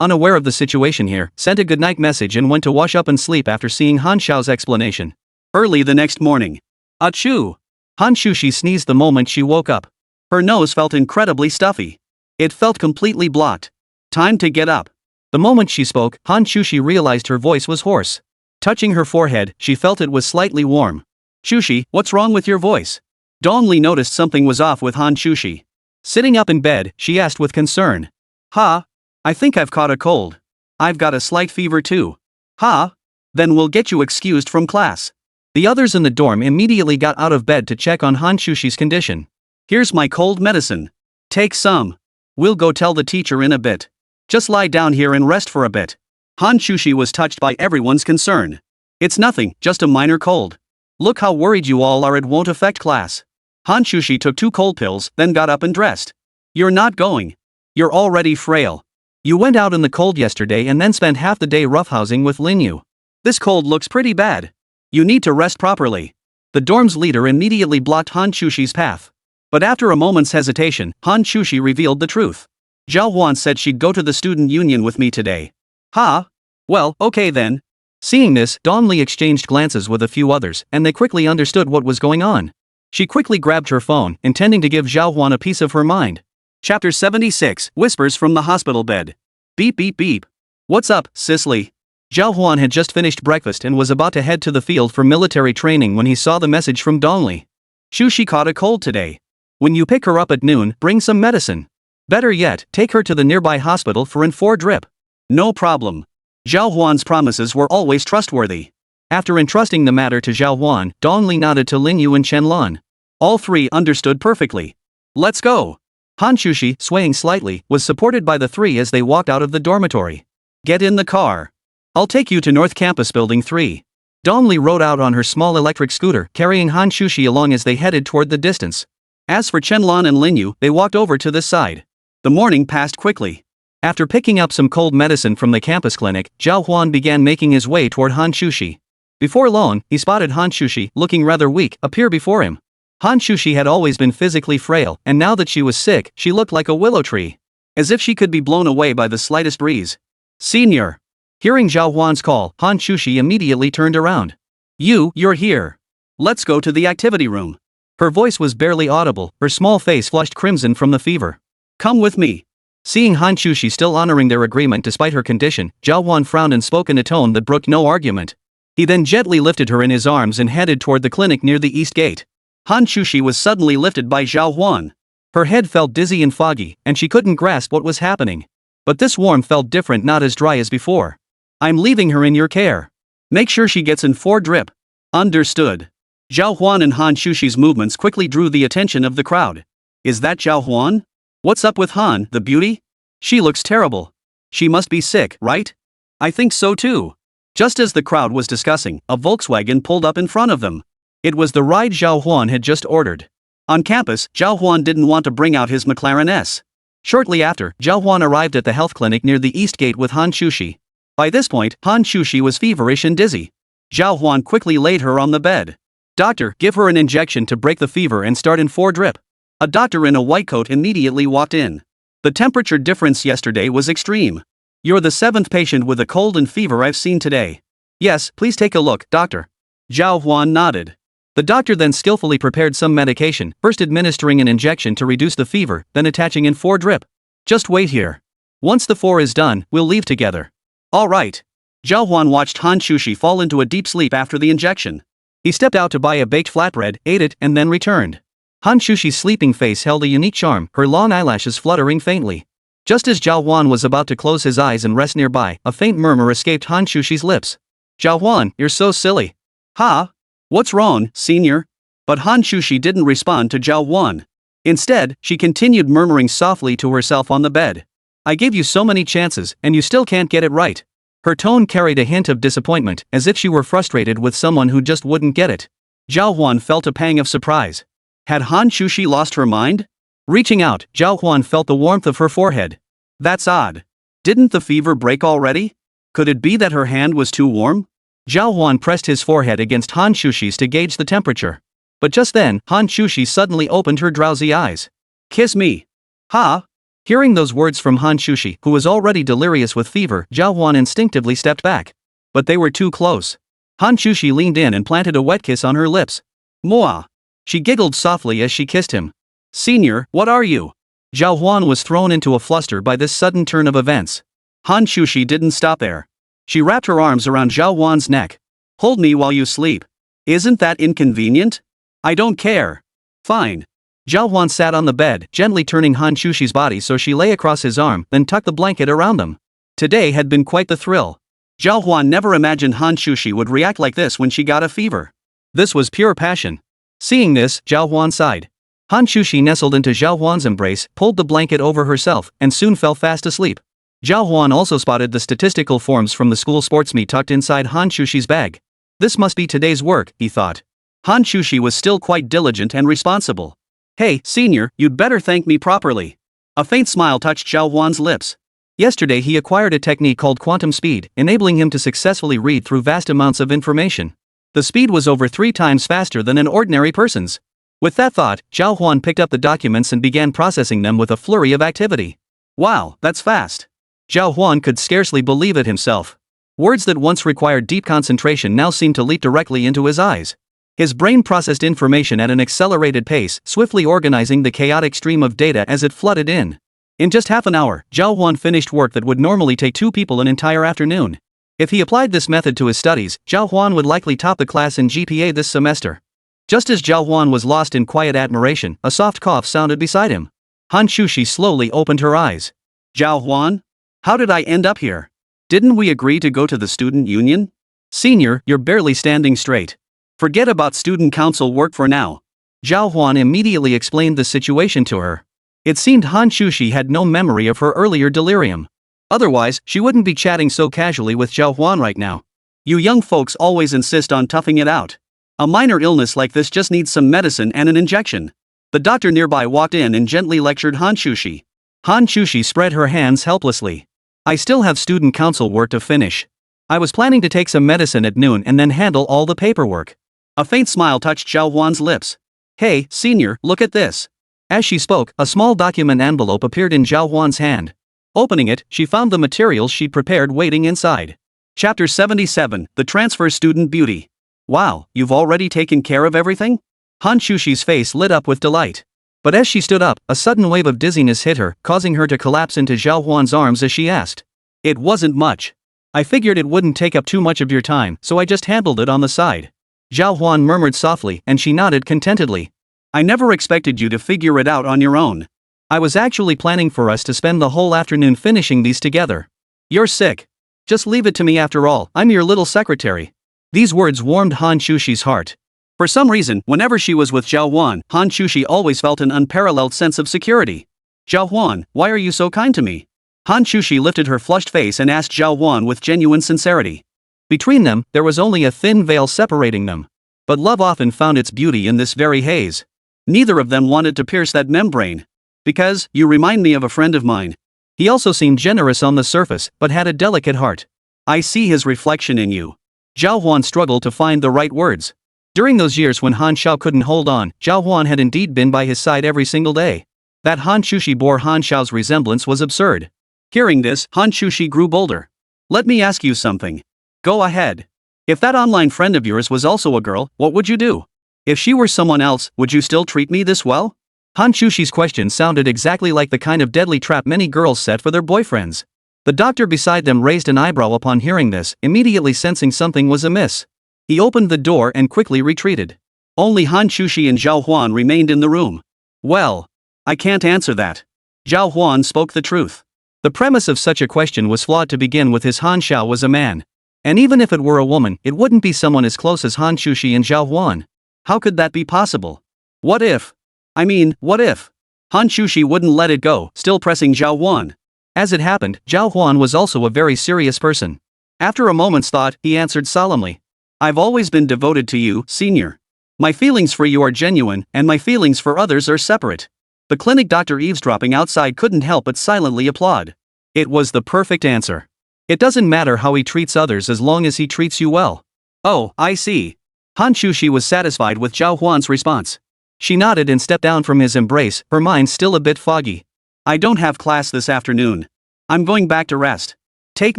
unaware of the situation here, sent a goodnight message and went to wash up and sleep after seeing Hán Shao's explanation. Early the next morning. Achoo! Hán Chǔxī sneezed the moment she woke up. Her nose felt incredibly stuffy. It felt completely blocked. Time to get up. The moment she spoke, Hán Chǔxī realized her voice was hoarse. Touching her forehead, she felt it was slightly warm. Chǔxī, what's wrong with your voice? Dongli noticed something was off with Hán Chǔxī. Sitting up in bed, she asked with concern. Ha! I think I've caught a cold. I've got a slight fever too. Ha! Then we'll get you excused from class. The others in the dorm immediately got out of bed to check on Hán Chǔxī's condition. Here's my cold medicine. Take some. We'll go tell the teacher in a bit. Just lie down here and rest for a bit. Hán Chǔxī was touched by everyone's concern. It's nothing, just a minor cold. Look how worried you all are, it won't affect class. Hán Chǔxī took 2 cold pills, then got up and dressed. You're not going. You're already frail. You went out in the cold yesterday and then spent half the day roughhousing with Lin Yu. This cold looks pretty bad. You need to rest properly. The dorm's leader immediately blocked Hán Chǔxī's path. But after a moment's hesitation, Hán Chǔxī revealed the truth. Zhào Huān said she'd go to the student union with me today. Ha! Well, okay then. Seeing this, Dongli exchanged glances with a few others, and they quickly understood what was going on. She quickly grabbed her phone, intending to give Zhào Huān a piece of her mind. Chapter 76, Whispers from the Hospital Bed. Beep beep beep. What's up, Cicely? Zhào Huān had just finished breakfast and was about to head to the field for military training when he saw the message from Dongli. Chǔxī caught a cold today. When you pick her up at noon, bring some medicine. Better yet, take her to the nearby hospital for an 4 drip. No problem. Zhào Huān's promises were always trustworthy. After entrusting the matter to Zhào Huān, Dongli nodded to Lin Yu and Chen Lan. All 3 understood perfectly. Let's go. Hán Chǔxī, swaying slightly, was supported by the 3 as they walked out of the dormitory. Get in the car. I'll take you to North Campus Building 3. Dongli rode out on her small electric scooter, carrying Hán Chǔxī along as they headed toward the distance. As for Chen Lan and Lin Yu, they walked over to this side. The morning passed quickly. After picking up some cold medicine from the campus clinic, Zhào Huān began making his way toward Hán Chǔxī. Before long, he spotted Hán Chǔxī, looking rather weak, appear before him. Hán Chǔxī had always been physically frail, and now that she was sick, she looked like a willow tree. As if she could be blown away by the slightest breeze. Senior. Hearing Zhào Huān's call, Hán Chǔxī immediately turned around. You're here. Let's go to the activity room. Her voice was barely audible, her small face flushed crimson from the fever. Come with me. Seeing Hán Chǔxī still honoring their agreement despite her condition, Zhào Huān frowned and spoke in a tone that brooked no argument. He then gently lifted her in his arms and headed toward the clinic near the east gate. Hán Chǔxī was suddenly lifted by Zhào Huān. Her head felt dizzy and foggy, and she couldn't grasp what was happening. But this warmth felt different, not as dry as before. I'm leaving her in your care. Make sure she gets in 4 drip. Understood. Zhào Huān and Hán Chǔxī's movements quickly drew the attention of the crowd. Is that Zhào Huān? What's up with Han, the beauty? She looks terrible. She must be sick, right? I think so too. Just as the crowd was discussing, a Volkswagen pulled up in front of them. It was the ride Zhào Huān had just ordered. On campus, Zhào Huān didn't want to bring out his McLaren S. Shortly after, Zhào Huān arrived at the health clinic near the East Gate with Hán Chǔxī. By this point, Hán Chǔxī was feverish and dizzy. Zhào Huān quickly laid her on the bed. "Doctor, give her an injection to break the fever and start in 4 drip." A doctor in a white coat immediately walked in. "The temperature difference yesterday was extreme. You're the 7th patient with a cold and fever I've seen today." "Yes, please take a look, doctor." Zhào Huān nodded. The doctor then skillfully prepared some medication, first administering an injection to reduce the fever, then attaching in 4 drip. "Just wait here. Once the 4 is done, we'll leave together." "All right." Zhào Huān watched Hán Chǔxī fall into a deep sleep after the injection. He stepped out to buy a baked flatbread, ate it, and then returned. Hán Chǔxī's sleeping face held a unique charm, her long eyelashes fluttering faintly. Just as Zhào Huān was about to close his eyes and rest nearby, a faint murmur escaped Hán Chǔxī's lips. "Zhào Huān, you're so silly." "Ha? What's wrong, senior?" But Hán Chǔxī didn't respond to Zhào Huān. Instead, she continued murmuring softly to herself on the bed. "I gave you so many chances, and you still can't get it right." Her tone carried a hint of disappointment, as if she were frustrated with someone who just wouldn't get it. Zhào Huān felt a pang of surprise. Had Hán Chǔxī lost her mind? Reaching out, Zhào Huān felt the warmth of her forehead. "That's odd. Didn't the fever break already? Could it be that her hand was too warm?" Zhào Huān pressed his forehead against Hán Chǔxī's to gauge the temperature. But just then, Hán Chǔxī suddenly opened her drowsy eyes. "Kiss me." "Ha?" Hearing those words from Hán Chǔxī, who was already delirious with fever, Zhào Huān instinctively stepped back. But they were too close. Hán Chǔxī leaned in and planted a wet kiss on her lips. "Mwah." She giggled softly as she kissed him. "Senior, what are you?" Zhào Huān was thrown into a fluster by this sudden turn of events. Hán Chǔxī didn't stop there. She wrapped her arms around Zhào Huān's neck. "Hold me while you sleep. Isn't that inconvenient?" "I don't care." "Fine." Zhào Huān sat on the bed, gently turning Hán Chǔxī's body so she lay across his arm, then tucked the blanket around them. Today had been quite the thrill. Zhào Huān never imagined Hán Chǔxī would react like this when she got a fever. This was pure passion. Seeing this, Zhào Huān sighed. Hán Chǔxī nestled into Zhào Huān's embrace, pulled the blanket over herself, and soon fell fast asleep. Zhào Huān also spotted the statistical forms from the school sports meet tucked inside Hán Chǔxī's bag. This must be today's work, he thought. Hán Chǔxī was still quite diligent and responsible. "Hey, senior, you'd better thank me properly." A faint smile touched Zhào Huān's lips. Yesterday he acquired a technique called quantum speed, enabling him to successfully read through vast amounts of information. The speed was over 3 times faster than an ordinary person's. With that thought, Zhào Huān picked up the documents and began processing them with a flurry of activity. "Wow, that's fast." Zhào Huān could scarcely believe it himself. Words that once required deep concentration now seemed to leap directly into his eyes. His brain processed information at an accelerated pace, swiftly organizing the chaotic stream of data as it flooded in. In just half an hour, Zhào Huān finished work that would normally take 2 people an entire afternoon. If he applied this method to his studies, Zhào Huān would likely top the class in GPA this semester. Just as Zhào Huān was lost in quiet admiration, a soft cough sounded beside him. Hán Chǔxī slowly opened her eyes. "Zhào Huān? How did I end up here? Didn't we agree to go to the student union?" "Senior, you're barely standing straight. Forget about student council work for now." Zhào Huān immediately explained the situation to her. It seemed Hán Chǔxī had no memory of her earlier delirium. Otherwise, she wouldn't be chatting so casually with Zhào Huān right now. "You young folks always insist on toughing it out. A minor illness like this just needs some medicine and an injection." The doctor nearby walked in and gently lectured Hán Chǔxī. Hán Chǔxī spread her hands helplessly. "I still have student council work to finish. I was planning to take some medicine at noon and then handle all the paperwork." A faint smile touched Zhào Huān's lips. "Hey, senior, look at this." As she spoke, a small document envelope appeared in Zhào Huān's hand. Opening it, she found the materials she'd prepared waiting inside. Chapter 77, The Transfer Student Beauty. "Wow, you've already taken care of everything?" Hán Chǔxī's face lit up with delight. But as she stood up, a sudden wave of dizziness hit her, causing her to collapse into Zhào Huān's arms as she asked. "It wasn't much. I figured it wouldn't take up too much of your time, so I just handled it on the side." Zhào Huān murmured softly, and she nodded contentedly. "I never expected you to figure it out on your own. I was actually planning for us to spend the whole afternoon finishing these together." "You're sick. Just leave it to me after all, I'm your little secretary." These words warmed Hán Chǔxī's heart. For some reason, whenever she was with Zhào Huān, Hán Chǔxī always felt an unparalleled sense of security. "Zhào Huān, why are you so kind to me?" Hán Chǔxī lifted her flushed face and asked Zhào Huān with genuine sincerity. Between them, there was only a thin veil separating them. But love often found its beauty in this very haze. Neither of them wanted to pierce that membrane. Because, you remind me of a friend of mine. He also seemed generous on the surface, but had a delicate heart. I see his reflection in you. Zhào Huān struggled to find the right words. During those years when Hán Shào couldn't hold on, Zhào Huān had indeed been by his side every single day. That Hán Chǔxī bore Hán Shào's resemblance was absurd. Hearing this, Hán Chǔxī grew bolder. Let me ask you something. Go ahead. If that online friend of yours was also a girl, what would you do? If she were someone else, would you still treat me this well? Hán Chǔxī's question sounded exactly like the kind of deadly trap many girls set for their boyfriends. The doctor beside them raised an eyebrow upon hearing this, immediately sensing something was amiss. He opened the door and quickly retreated. Only Hán Chǔxī and Zhào Huān remained in the room. Well, I can't answer that. Zhào Huān spoke the truth. The premise of such a question was flawed to begin with, as Hán Shào was a man. And even if it were a woman, it wouldn't be someone as close as Hán Chǔxī and Zhào Huān. How could that be possible? What if? What if? Hán Chǔxī wouldn't let it go, still pressing Zhào Huān. As it happened, Zhào Huān was also a very serious person. After a moment's thought, he answered solemnly. I've always been devoted to you, senior. My feelings for you are genuine, and my feelings for others are separate. The clinic doctor eavesdropping outside couldn't help but silently applaud. It was the perfect answer. It doesn't matter how he treats others as long as he treats you well. Oh, I see. Hán Chǔxī was satisfied with Zhào Huān's response. She nodded and stepped down from his embrace, her mind still a bit foggy. I don't have class this afternoon. I'm going back to rest. Take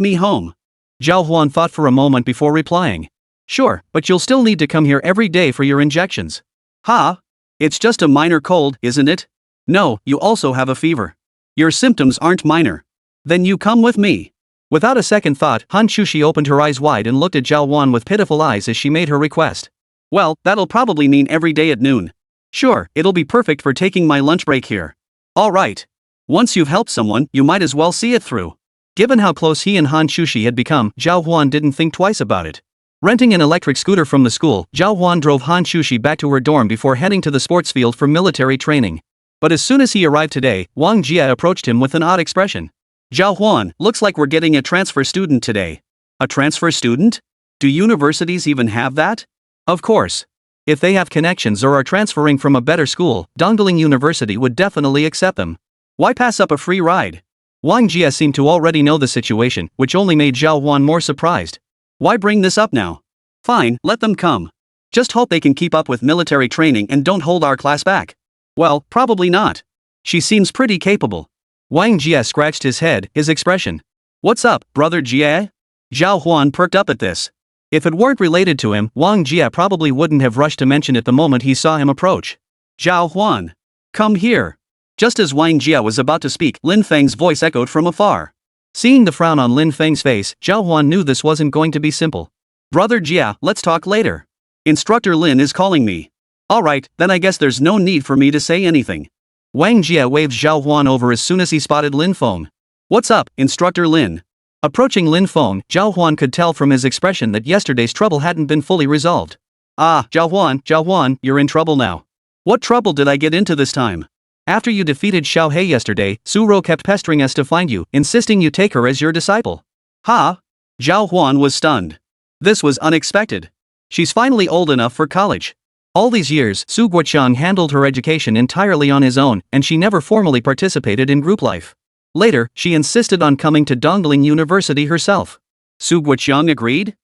me home. Zhào Huān thought for a moment before replying. Sure, but you'll still need to come here every day for your injections. Huh? It's just a minor cold, isn't it? No, you also have a fever. Your symptoms aren't minor. Then you come with me. Without a second thought, Hán Chǔxī opened her eyes wide and looked at Zhào Huān with pitiful eyes as she made her request. Well, that'll probably mean every day at noon. Sure, it'll be perfect for taking my lunch break here. All right. Once you've helped someone, you might as well see it through. Given how close he and Hán Chǔxī had become, Zhào Huān didn't think twice about it. Renting an electric scooter from the school, Zhào Huān drove Hán Chǔxī back to her dorm before heading to the sports field for military training. But as soon as he arrived today, Wang Jia approached him with an odd expression. Zhào Huān, looks like we're getting a transfer student today. A transfer student? Do universities even have that? Of course. If they have connections or are transferring from a better school, Dongdaling University would definitely accept them. Why pass up a free ride? Wang Jia seemed to already know the situation, which only made Zhào Huān more surprised. Why bring this up now? Fine, let them come. Just hope they can keep up with military training and don't hold our class back. Well, probably not. She seems pretty capable. Wang Jia scratched his head, his expression. What's up, brother Jia? Zhào Huān perked up at this. If it weren't related to him, Wang Jia probably wouldn't have rushed to mention it the moment he saw him approach. Zhào Huān. Come here. Just as Wang Jia was about to speak, Lin Feng's voice echoed from afar. Seeing the frown on Lin Feng's face, Zhào Huān knew this wasn't going to be simple. Brother Jia, let's talk later. Instructor Lin is calling me. Alright, then I guess there's no need for me to say anything. Wang Jia waved Zhào Huān over as soon as he spotted Lin Feng. What's up, Instructor Lin? Approaching Lin Feng, Zhào Huān could tell from his expression that yesterday's trouble hadn't been fully resolved. Ah, Zhào Huān, you're in trouble now. What trouble did I get into this time? After you defeated Xiao He yesterday, Su Ro kept pestering us to find you, insisting you take her as your disciple. Huh? Zhào Huān was stunned. This was unexpected. She's finally old enough for college. All these years, Su Guoqiang handled her education entirely on his own, and she never formally participated in group life. Later, she insisted on coming to Dongdaling University herself. Su Guoqiang agreed?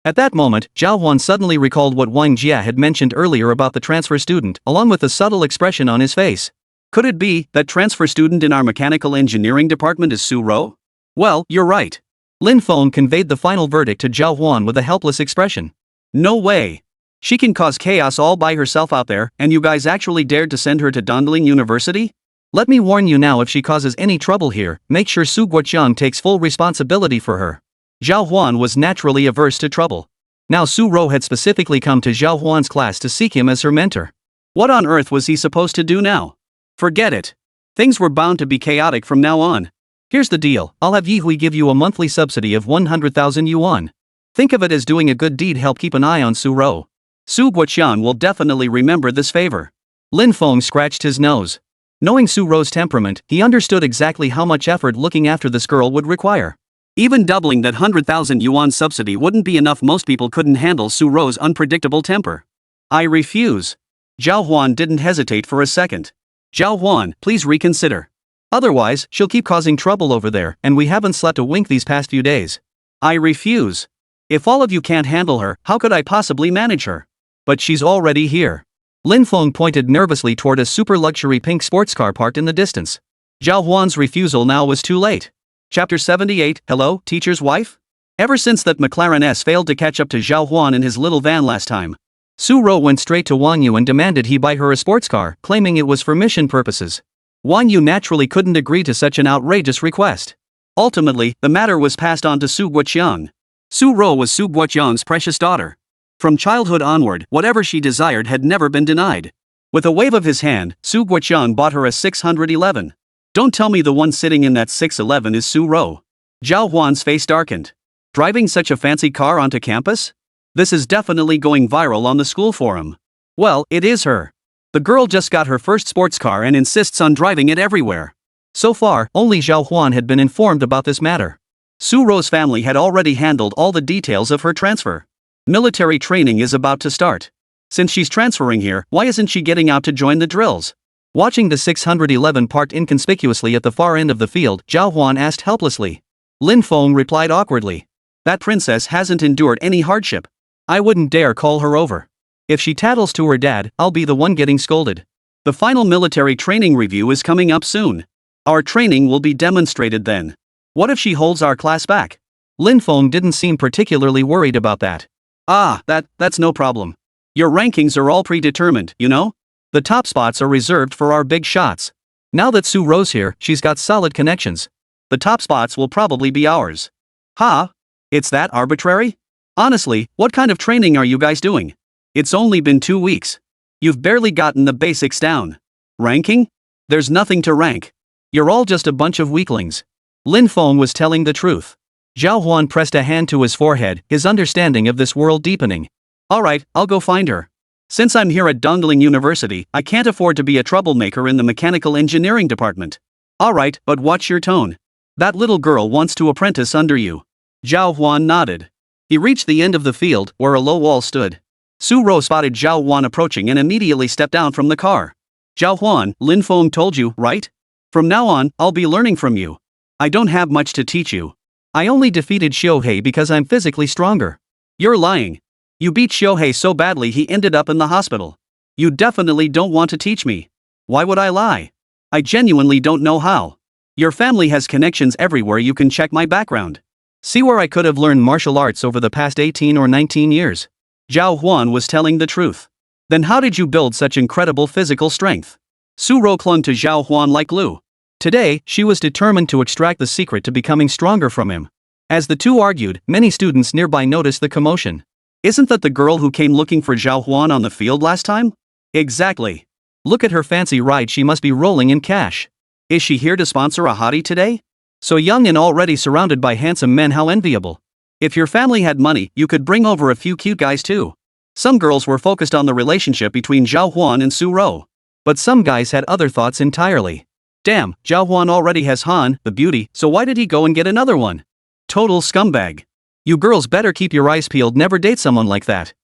At that moment, Zhào Huān suddenly recalled what Wang Jia had mentioned earlier about the transfer student, along with a subtle expression on his face. Could it be that transfer student in our mechanical engineering department is Su Ro? Well, you're right. Lin Feng conveyed the final verdict to Zhào Huān with a helpless expression. No way. She can cause chaos all by herself out there, and you guys actually dared to send her to Dongdaling University? Let me warn you now, if she causes any trouble here, make sure Su Guoqiang takes full responsibility for her. Zhào Huān was naturally averse to trouble. Now Su Ro had specifically come to Zhào Huān's class to seek him as her mentor. What on earth was he supposed to do now? Forget it. Things were bound to be chaotic from now on. Here's the deal, I'll have Yi Hui give you a monthly subsidy of 100,000 yuan. Think of it as doing a good deed, help keep an eye on Su Ro. Su Guoqiang will definitely remember this favor. Lin Feng scratched his nose. Knowing Su Ro's temperament, he understood exactly how much effort looking after this girl would require. Even doubling that 100,000 yuan subsidy wouldn't be enough. Most people couldn't handle Su Ro's unpredictable temper. I refuse. Zhào Huān didn't hesitate for a second. Zhào Huān, please reconsider. Otherwise, she'll keep causing trouble over there, and we haven't slept a wink these past few days. I refuse. If all of you can't handle her, how could I possibly manage her? But she's already here. Lin Feng pointed nervously toward a super luxury pink sports car parked in the distance. Zhào Huān's refusal now was too late. Chapter 78, Hello, Teacher's Wife? Ever since that McLaren S failed to catch up to Zhào Huān in his little van last time, Su Ro went straight to Wang Yu and demanded he buy her a sports car, claiming it was for mission purposes. Wang Yu naturally couldn't agree to such an outrageous request. Ultimately, the matter was passed on to Su Guoqiang. Su Ro was Su Guoqiang's precious daughter. From childhood onward, whatever she desired had never been denied. With a wave of his hand, Su Guoqiang bought her a 611. Don't tell me the one sitting in that 611 is Su Ro. Zhào Huān's face darkened. Driving such a fancy car onto campus? This is definitely going viral on the school forum. Well, it is her. The girl just got her first sports car and insists on driving it everywhere. So far, only Zhào Huān had been informed about this matter. Su Ro's family had already handled all the details of her transfer. Military training is about to start. Since she's transferring here, why isn't she getting out to join the drills? Watching the 611 parked inconspicuously at the far end of the field, Zhào Huān asked helplessly. Lin Feng replied awkwardly. That princess hasn't endured any hardship. I wouldn't dare call her over. If she tattles to her dad, I'll be the one getting scolded. The final military training review is coming up soon. Our training will be demonstrated then. What if she holds our class back? Lin Feng didn't seem particularly worried about that. That's no problem. Your rankings are all predetermined, you know? The top spots are reserved for our big shots. Now that Su Ro's here, she's got solid connections. The top spots will probably be ours. Ha? It's that arbitrary? Honestly, what kind of training are you guys doing? It's only been 2 weeks. You've barely gotten the basics down. Ranking? There's nothing to rank. You're all just a bunch of weaklings. Lin Feng was telling the truth. Zhào Huān pressed a hand to his forehead, his understanding of this world deepening. Alright, I'll go find her. Since I'm here at Dongling University, I can't afford to be a troublemaker in the mechanical engineering department. Alright, but watch your tone. That little girl wants to apprentice under you. Zhào Huān nodded. He reached the end of the field, where a low wall stood. Su Ro spotted Zhào Huān approaching and immediately stepped down from the car. Zhào Huān, Lin Feng told you, right? From now on, I'll be learning from you. I don't have much to teach you. I only defeated Xiuhei because I'm physically stronger. You're lying. You beat Xiuhei so badly he ended up in the hospital. You definitely don't want to teach me. Why would I lie? I genuinely don't know how. Your family has connections everywhere. You can check my background. See where I could have learned martial arts over the past 18 or 19 years. Zhào Huān was telling the truth. Then how did you build such incredible physical strength? Su Ro clung to Zhào Huān like glue. Today, she was determined to extract the secret to becoming stronger from him. As the two argued, many students nearby noticed the commotion. Isn't that the girl who came looking for Zhào Huān on the field last time? Exactly. Look at her fancy ride, she must be rolling in cash. Is she here to sponsor a hottie today? So young and already surrounded by handsome men, how enviable. If your family had money, you could bring over a few cute guys too. Some girls were focused on the relationship between Zhào Huān and Su Ro. But some guys had other thoughts entirely. Damn, Zhào Huān already has Han, the beauty, so why did he go and get another one? Total scumbag. You girls better keep your eyes peeled, never date someone like that.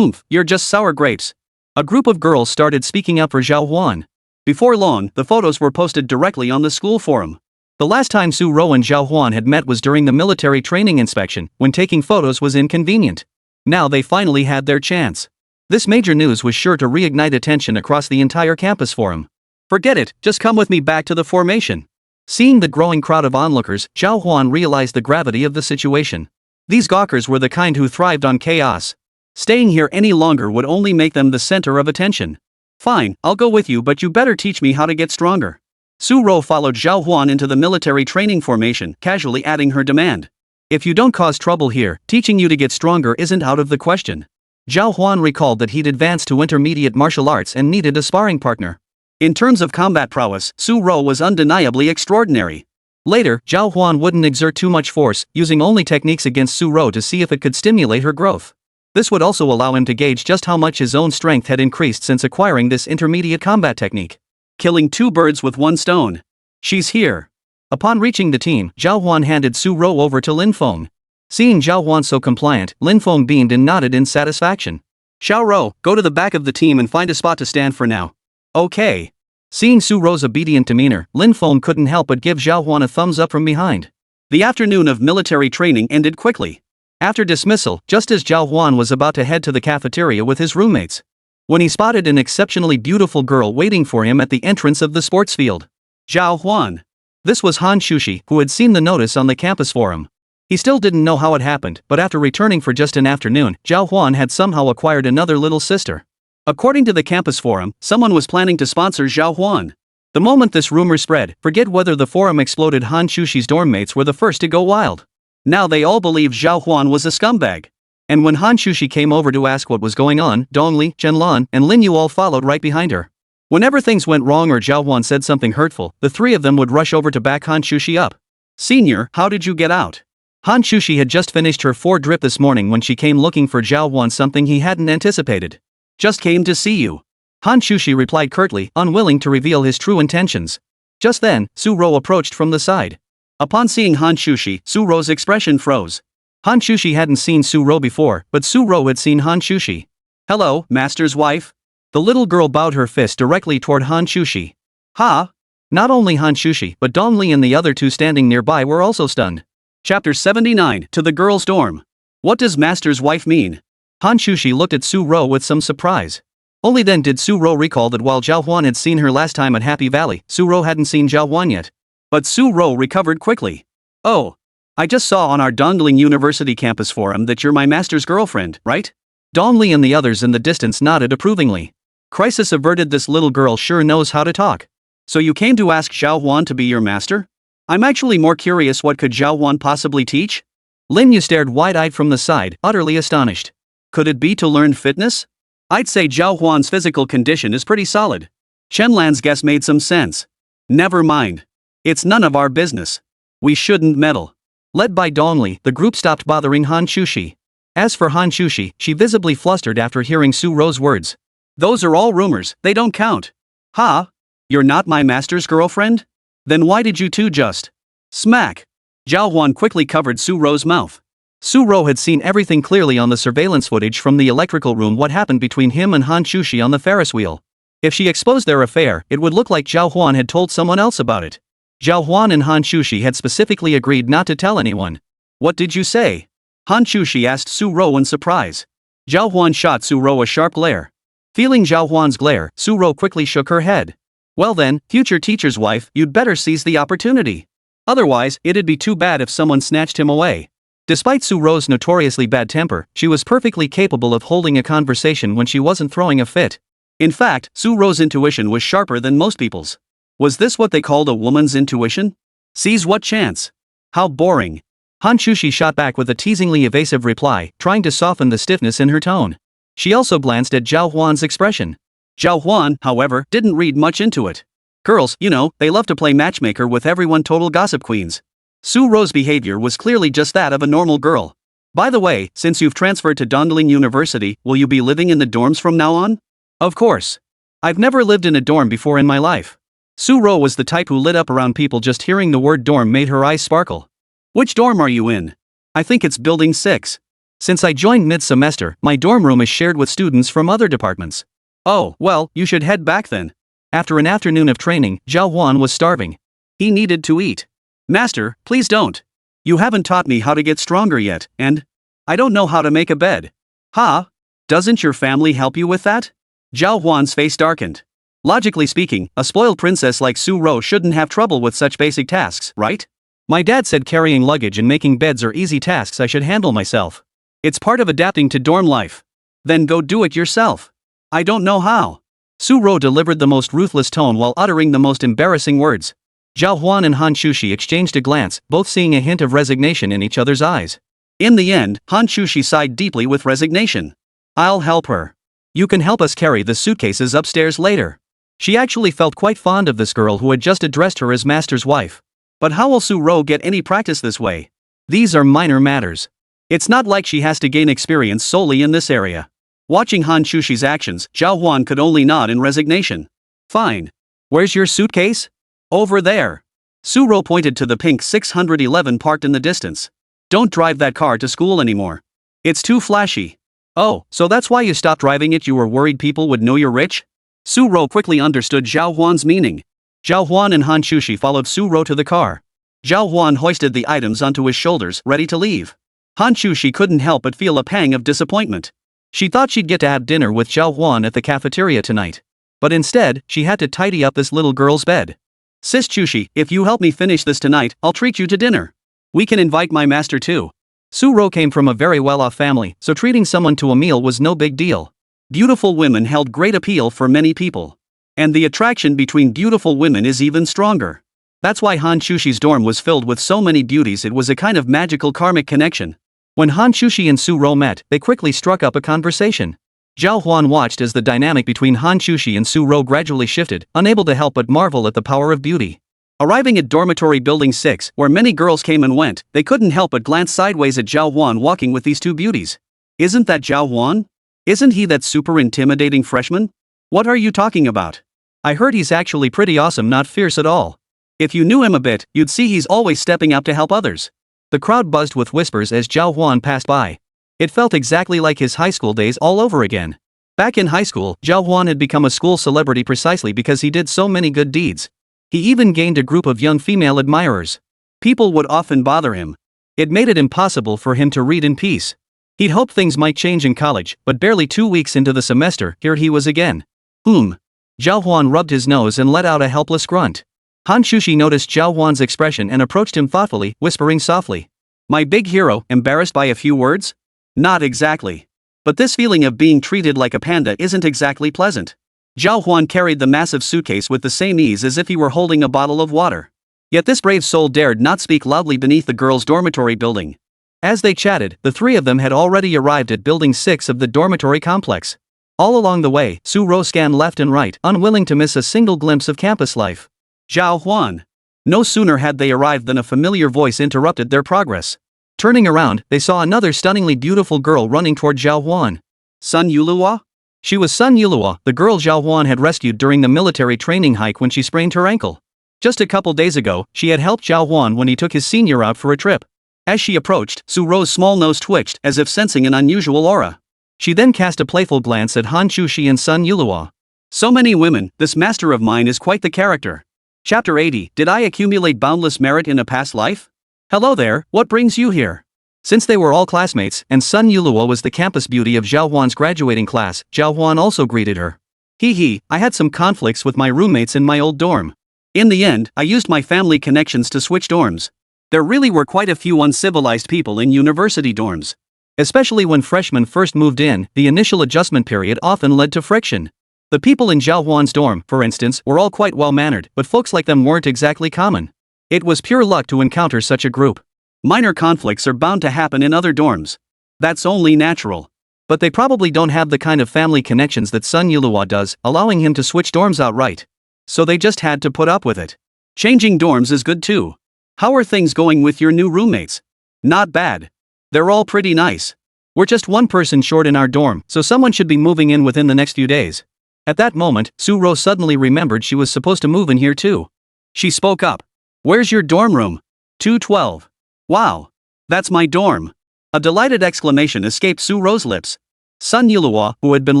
You're just sour grapes. A group of girls started speaking up for Zhào Huān. Before long, the photos were posted directly on the school forum. The last time Su Ro and Zhào Huān had met was during the military training inspection, when taking photos was inconvenient. Now they finally had their chance. This major news was sure to reignite attention across the entire campus forum. Forget it, just come with me back to the formation. Seeing the growing crowd of onlookers, Zhào Huān realized the gravity of the situation. These gawkers were the kind who thrived on chaos. Staying here any longer would only make them the center of attention. Fine, I'll go with you, but you better teach me how to get stronger. Su Ro followed Zhào Huān into the military training formation, casually adding her demand. If you don't cause trouble here, teaching you to get stronger isn't out of the question. Zhào Huān recalled that he'd advanced to intermediate martial arts and needed a sparring partner. In terms of combat prowess, Su Ro was undeniably extraordinary. Later, Zhào Huān wouldn't exert too much force, using only techniques against Su Ro to see if it could stimulate her growth. This would also allow him to gauge just how much his own strength had increased since acquiring this intermediate combat technique. Killing two birds with one stone. She's here. Upon reaching the team, Zhào Huān handed Su Ro over to Lin Feng. Seeing Zhào Huān so compliant, Lin Feng beamed and nodded in satisfaction. Xiao, go to the back of the team and find a spot to stand for now. Okay. Seeing Su Ro's obedient demeanor, Lin Feng couldn't help but give Zhào Huān a thumbs up from behind. The afternoon of military training ended quickly. After dismissal, just as Zhào Huān was about to head to the cafeteria with his roommates, when he spotted an exceptionally beautiful girl waiting for him at the entrance of the sports field. Zhào Huān. This was Hán Chǔxī, who had seen the notice on the campus forum. He still didn't know how it happened, but after returning for just an afternoon, Zhào Huān had somehow acquired another little sister. According to the campus forum, someone was planning to sponsor Zhào Huān. The moment this rumor spread, forget whether the forum exploded, Hán Chǔxī's dorm mates were the first to go wild. Now they all believed Zhào Huān was a scumbag. And when Hán Chǔxī came over to ask what was going on, Dongli, Zhenlan, and Lin Yu all followed right behind her. Whenever things went wrong or Zhào Huān said something hurtful, the three of them would rush over to back Hán Chǔxī up. Senior, how did you get out? Hán Chǔxī had just finished her 4 drip this morning when she came looking for Zhào Huān, something he hadn't anticipated. Just came to see you. Hán Chǔxī replied curtly, unwilling to reveal his true intentions. Just then, Su Ro approached from the side. Upon seeing Hán Chǔxī, Su Ro's expression froze. Hán Chǔxī hadn't seen Su Ro before, but Su Ro had seen Hán Chǔxī. Hello, master's wife? The little girl bowed her fist directly toward Hán Chǔxī. Ha! Not only Hán Chǔxī, but Dongli and the other two standing nearby were also stunned. Chapter 79, To the Girls' Dorm. What does master's wife mean? Hán Chǔxī looked at Su Ro with some surprise. Only then did Su Ro recall that while Zhào Huān had seen her last time at Happy Valley, Su Ro hadn't seen Zhào Huān yet. But Su Ro recovered quickly. Oh. I just saw on our Dongling University campus forum that you're my master's girlfriend, right? Dongli and the others in the distance nodded approvingly. Crisis averted, this little girl sure knows how to talk. So you came to ask Zhào Huān to be your master? I'm actually more curious, what could Zhào Huān possibly teach? Lin Yu stared wide-eyed from the side, utterly astonished. Could it be to learn fitness? I'd say Zhào Huān's physical condition is pretty solid. Chenlan's guess made some sense. Never mind. It's none of our business. We shouldn't meddle. Led by Dongli, the group stopped bothering Hán Chǔxī. As for Hán Chǔxī, she visibly flustered after hearing Su Ro's words. Those are all rumors, they don't count. Ha? You're not my master's girlfriend? Then why did you two just smack? Zhào Huān quickly covered Su Ro's mouth. Su Ro had seen everything clearly on the surveillance footage from the electrical room, what happened between him and Hán Chǔxī on the Ferris wheel. If she exposed their affair, it would look like Zhào Huān had told someone else about it. Zhào Huān and Hán Chǔxī had specifically agreed not to tell anyone. What did you say? Hán Chǔxī asked Su Ro in surprise. Zhào Huān shot Su Ro a sharp glare. Feeling Zhào Huān's glare, Su Ro quickly shook her head. Well then, future teacher's wife, you'd better seize the opportunity. Otherwise, it'd be too bad if someone snatched him away. Despite Su Ro's notoriously bad temper, she was perfectly capable of holding a conversation when she wasn't throwing a fit. In fact, Su Ro's intuition was sharper than most people's. Was this what they called a woman's intuition? Seize what chance? How boring. Hán Chǔxī shot back with a teasingly evasive reply, trying to soften the stiffness in her tone. She also glanced at Zhào Huān's expression. Zhào Huān, however, didn't read much into it. Girls, you know, they love to play matchmaker with everyone, total gossip queens. Su Ro's behavior was clearly just that of a normal girl. By the way, since you've transferred to Dongling University, will you be living in the dorms from now on? Of course. I've never lived in a dorm before in my life. Su Ro was the type who lit up around people. Just hearing the word dorm made her eyes sparkle. Which dorm are you in? I think it's building 6. Since I joined mid-semester, my dorm room is shared with students from other departments. Oh, well, you should head back then. After an afternoon of training, Zhào Huān was starving. He needed to eat. Master, please don't. You haven't taught me how to get stronger yet, and I don't know how to make a bed. Ha? Doesn't your family help you with that? Zhào Huān's face darkened. Logically speaking, a spoiled princess like Su Ro shouldn't have trouble with such basic tasks, right? My dad said carrying luggage and making beds are easy tasks I should handle myself. It's part of adapting to dorm life. Then go do it yourself. I don't know how. Su Ro delivered the most ruthless tone while uttering the most embarrassing words. Zhào Huān and Hán Chǔxī exchanged a glance, both seeing a hint of resignation in each other's eyes. In the end, Hán Chǔxī sighed deeply with resignation. I'll help her. You can help us carry the suitcases upstairs later. She actually felt quite fond of this girl who had just addressed her as master's wife. But how will Su Ro get any practice this way? These are minor matters. It's not like she has to gain experience solely in this area. Watching Hán Chǔxī's actions, Zhào Huān could only nod in resignation. Fine. Where's your suitcase? Over there. Su Ro pointed to the pink 611 parked in the distance. Don't drive that car to school anymore. It's too flashy. Oh, so that's why you stopped driving it? You were worried people would know you're rich? Su Ro quickly understood Zhào Huān's meaning. Zhào Huān and Hán Chǔxī followed Su Ro to the car. Zhào Huān hoisted the items onto his shoulders, ready to leave. Hán Chǔxī couldn't help but feel a pang of disappointment. She thought she'd get to have dinner with Zhào Huān at the cafeteria tonight. But instead, she had to tidy up this little girl's bed. Sis Chǔxī, if you help me finish this tonight, I'll treat you to dinner. We can invite my master too. Su Ro came from a very well-off family, so treating someone to a meal was no big deal. Beautiful women held great appeal for many people. And the attraction between beautiful women is even stronger. That's why Hán Chǔxī's dorm was filled with so many beauties. It was a kind of magical karmic connection. When Hán Chǔxī and Su Ro met, they quickly struck up a conversation. Zhào Huān watched as the dynamic between Hán Chǔxī and Su Ro gradually shifted, unable to help but marvel at the power of beauty. Arriving at dormitory building 6, where many girls came and went, they couldn't help but glance sideways at Zhào Huān walking with these two beauties. Isn't that Zhào Huān? Isn't he that super intimidating freshman? What are you talking about? I heard he's actually pretty awesome, not fierce at all. If you knew him a bit, you'd see he's always stepping out to help others. The crowd buzzed with whispers as Zhào Huān passed by. It felt exactly like his high school days all over again. Back in high school, Zhào Huān had become a school celebrity precisely because he did so many good deeds. He even gained a group of young female admirers. People would often bother him. It made it impossible for him to read in peace. He'd hoped things might change in college, but barely 2 weeks into the semester, here he was again. Zhào Huān rubbed his nose and let out a helpless grunt. Hán Chǔxī noticed Zhào Huān's expression and approached him thoughtfully, whispering softly. My big hero, embarrassed by a few words? Not exactly. But this feeling of being treated like a panda isn't exactly pleasant. Zhào Huān carried the massive suitcase with the same ease as if he were holding a bottle of water. Yet this brave soul dared not speak loudly beneath the girls' dormitory building. As they chatted, the three of them had already arrived at building 6 of the dormitory complex. All along the way, Su Ro scanned left and right, unwilling to miss a single glimpse of campus life. Zhào Huān. No sooner had they arrived than a familiar voice interrupted their progress. Turning around, they saw another stunningly beautiful girl running toward Zhào Huān. Sun Yulihua? She was Sun Yulihua, the girl Zhào Huān had rescued during the military training hike when she sprained her ankle. Just a couple days ago, she had helped Zhào Huān when he took his senior out for a trip. As she approached, Su Ro's small nose twitched as if sensing an unusual aura. She then cast a playful glance at Hán Chǔxī and Sun Yulihua. So many women, this master of mine is quite the character. Chapter 80, Did I accumulate boundless merit in a past life? Hello there, what brings you here? Since they were all classmates, and Sun Yulihua was the campus beauty of Zhào Huān's graduating class, Zhào Huān also greeted her. I had some conflicts with my roommates in my old dorm. In the end, I used my family connections to switch dorms. There really were quite a few uncivilized people in university dorms. Especially when freshmen first moved in, the initial adjustment period often led to friction. The people in Zhào Huān's dorm, for instance, were all quite well-mannered, but folks like them weren't exactly common. It was pure luck to encounter such a group. Minor conflicts are bound to happen in other dorms. That's only natural. But they probably don't have the kind of family connections that Sun Yulihua does, allowing him to switch dorms outright. So they just had to put up with it. Changing dorms is good too. How are things going with your new roommates? Not bad. They're all pretty nice. We're just one person short in our dorm, so someone should be moving in within the next few days. At that moment, Su Ro suddenly remembered she was supposed to move in here too. She spoke up. Where's your dorm room? 212. Wow. That's my dorm. A delighted exclamation escaped Su Ro's lips. Sun Yulihua, who had been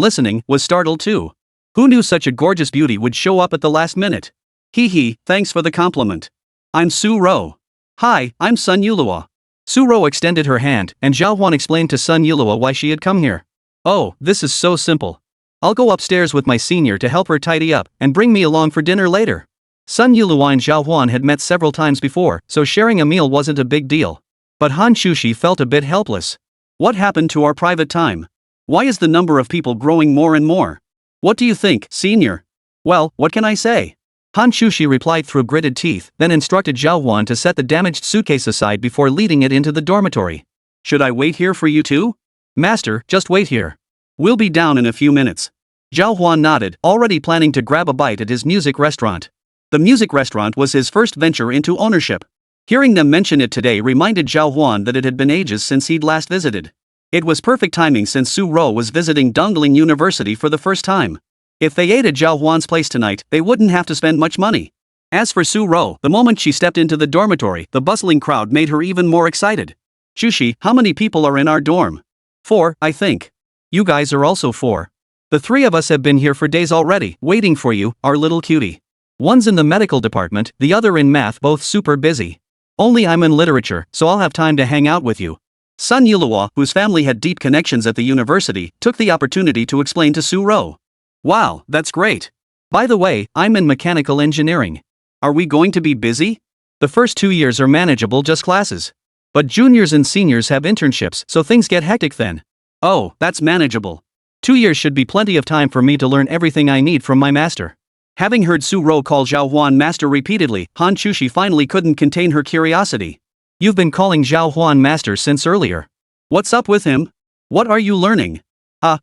listening, was startled too. Who knew such a gorgeous beauty would show up at the last minute? Thanks for the compliment. I'm Su Ro. Hi, I'm Sun Yulihua. Su Ro extended her hand, and Zhào Huān explained to Sun Yulihua why she had come here. Oh, this is so simple. I'll go upstairs with my senior to help her tidy up, and bring me along for dinner later. Sun Yulihua and Zhào Huān had met several times before, so sharing a meal wasn't a big deal. But Hán Chǔxī felt a bit helpless. What happened to our private time? Why is the number of people growing more and more? What do you think, senior? Well, what can I say? Hán Chǔxī replied through gritted teeth, then instructed Zhào Huān to set the damaged suitcase aside before leading it into the dormitory. Should I wait here for you too? Master, just wait here. We'll be down in a few minutes. Zhào Huān nodded, already planning to grab a bite at his music restaurant. The music restaurant was his first venture into ownership. Hearing them mention it today reminded Zhào Huān that it had been ages since he'd last visited. It was perfect timing since Su Ro was visiting Dongling University for the first time. If they ate at Zhào Huān's place tonight, they wouldn't have to spend much money. As for Su Ro, the moment she stepped into the dormitory, the bustling crowd made her even more excited. Chǔxī, how many people are in our dorm? 4, I think. You guys are also 4. The 3 of us have been here for days already, waiting for you, our little cutie. One's in the medical department, the other in math, both super busy. Only I'm in literature, so I'll have time to hang out with you. Sun Yulihua, whose family had deep connections at the university, took the opportunity to explain to Su-ro. Wow, that's great. By the way, I'm in mechanical engineering. Are we going to be busy? The first 2 years are manageable, just classes. But juniors and seniors have internships, so things get hectic then. Oh, that's manageable. 2 years should be plenty of time for me to learn everything I need from my master. Having heard Su-ro call Zhào Huān master repeatedly, Hán Chǔxī finally couldn't contain her curiosity. You've been calling Zhào Huān master since earlier. What's up with him? What are you learning?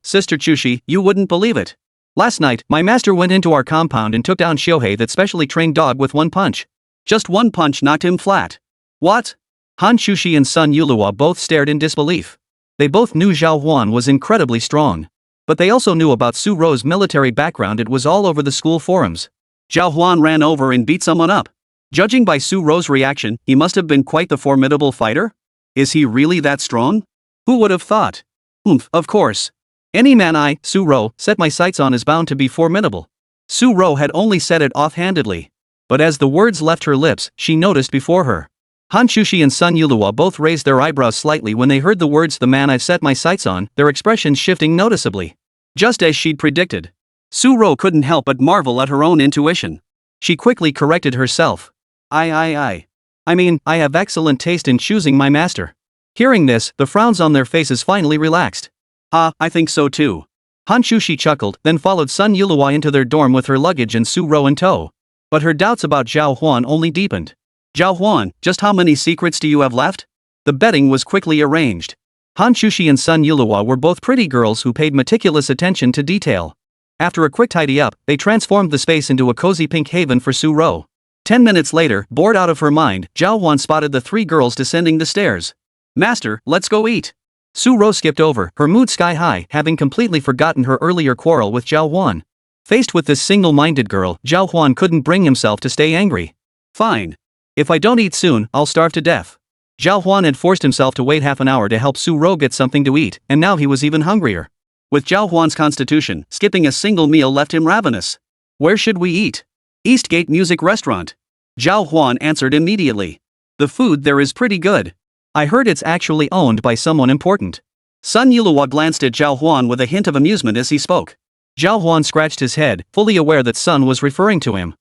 Sister Chǔxī, you wouldn't believe it. Last night, my master went into our compound and took down Shohei, that specially trained dog, with one punch. Just one punch knocked him flat. What? Hán Chǔxī and Sun Yulihua both stared in disbelief. They both knew Zhào Huān was incredibly strong. But they also knew about Su-ro's military background. It was all over the school forums. Zhào Huān ran over and beat someone up. Judging by Su-ro's reaction, he must have been quite the formidable fighter? Is he really that strong? Who would have thought? Of course. Any man I, Su-ro, set my sights on is bound to be formidable. Su-ro had only said it offhandedly. But as the words left her lips, she noticed before her. Hán Chǔxī and Sun Yulihua both raised their eyebrows slightly when they heard the words "the man I've set my sights on," their expressions shifting noticeably. Just as she'd predicted. Su-ro couldn't help but marvel at her own intuition. She quickly corrected herself. I mean, I have excellent taste in choosing my master. Hearing this, the frowns on their faces finally relaxed. I think so too. Hán Chǔxī chuckled, then followed Sun Yulihua into their dorm with her luggage and Su-ro in tow. But her doubts about Zhào Huān only deepened. Zhào Huān, just how many secrets do you have left? The betting was quickly arranged. Hán Chǔxī and Sun Yulihua were both pretty girls who paid meticulous attention to detail. After a quick tidy up, they transformed the space into a cozy pink haven for Su-ro. 10 minutes later, bored out of her mind, Zhào Huān spotted the 3 girls descending the stairs. Master, let's go eat. Su-ro skipped over, her mood sky high, having completely forgotten her earlier quarrel with Zhào Huān. Faced with this single-minded girl, Zhào Huān couldn't bring himself to stay angry. Fine. If I don't eat soon, I'll starve to death. Zhào Huān had forced himself to wait half an hour to help Su-ro get something to eat, and now he was even hungrier. With Zhào Huān's constitution, skipping a single meal left him ravenous. Where should we eat? Eastgate Music Restaurant. Zhào Huān answered immediately. The food there is pretty good. I heard it's actually owned by someone important. Sun Yulihua glanced at Zhào Huān with a hint of amusement as he spoke. Zhào Huān scratched his head, fully aware that Sun was referring to him.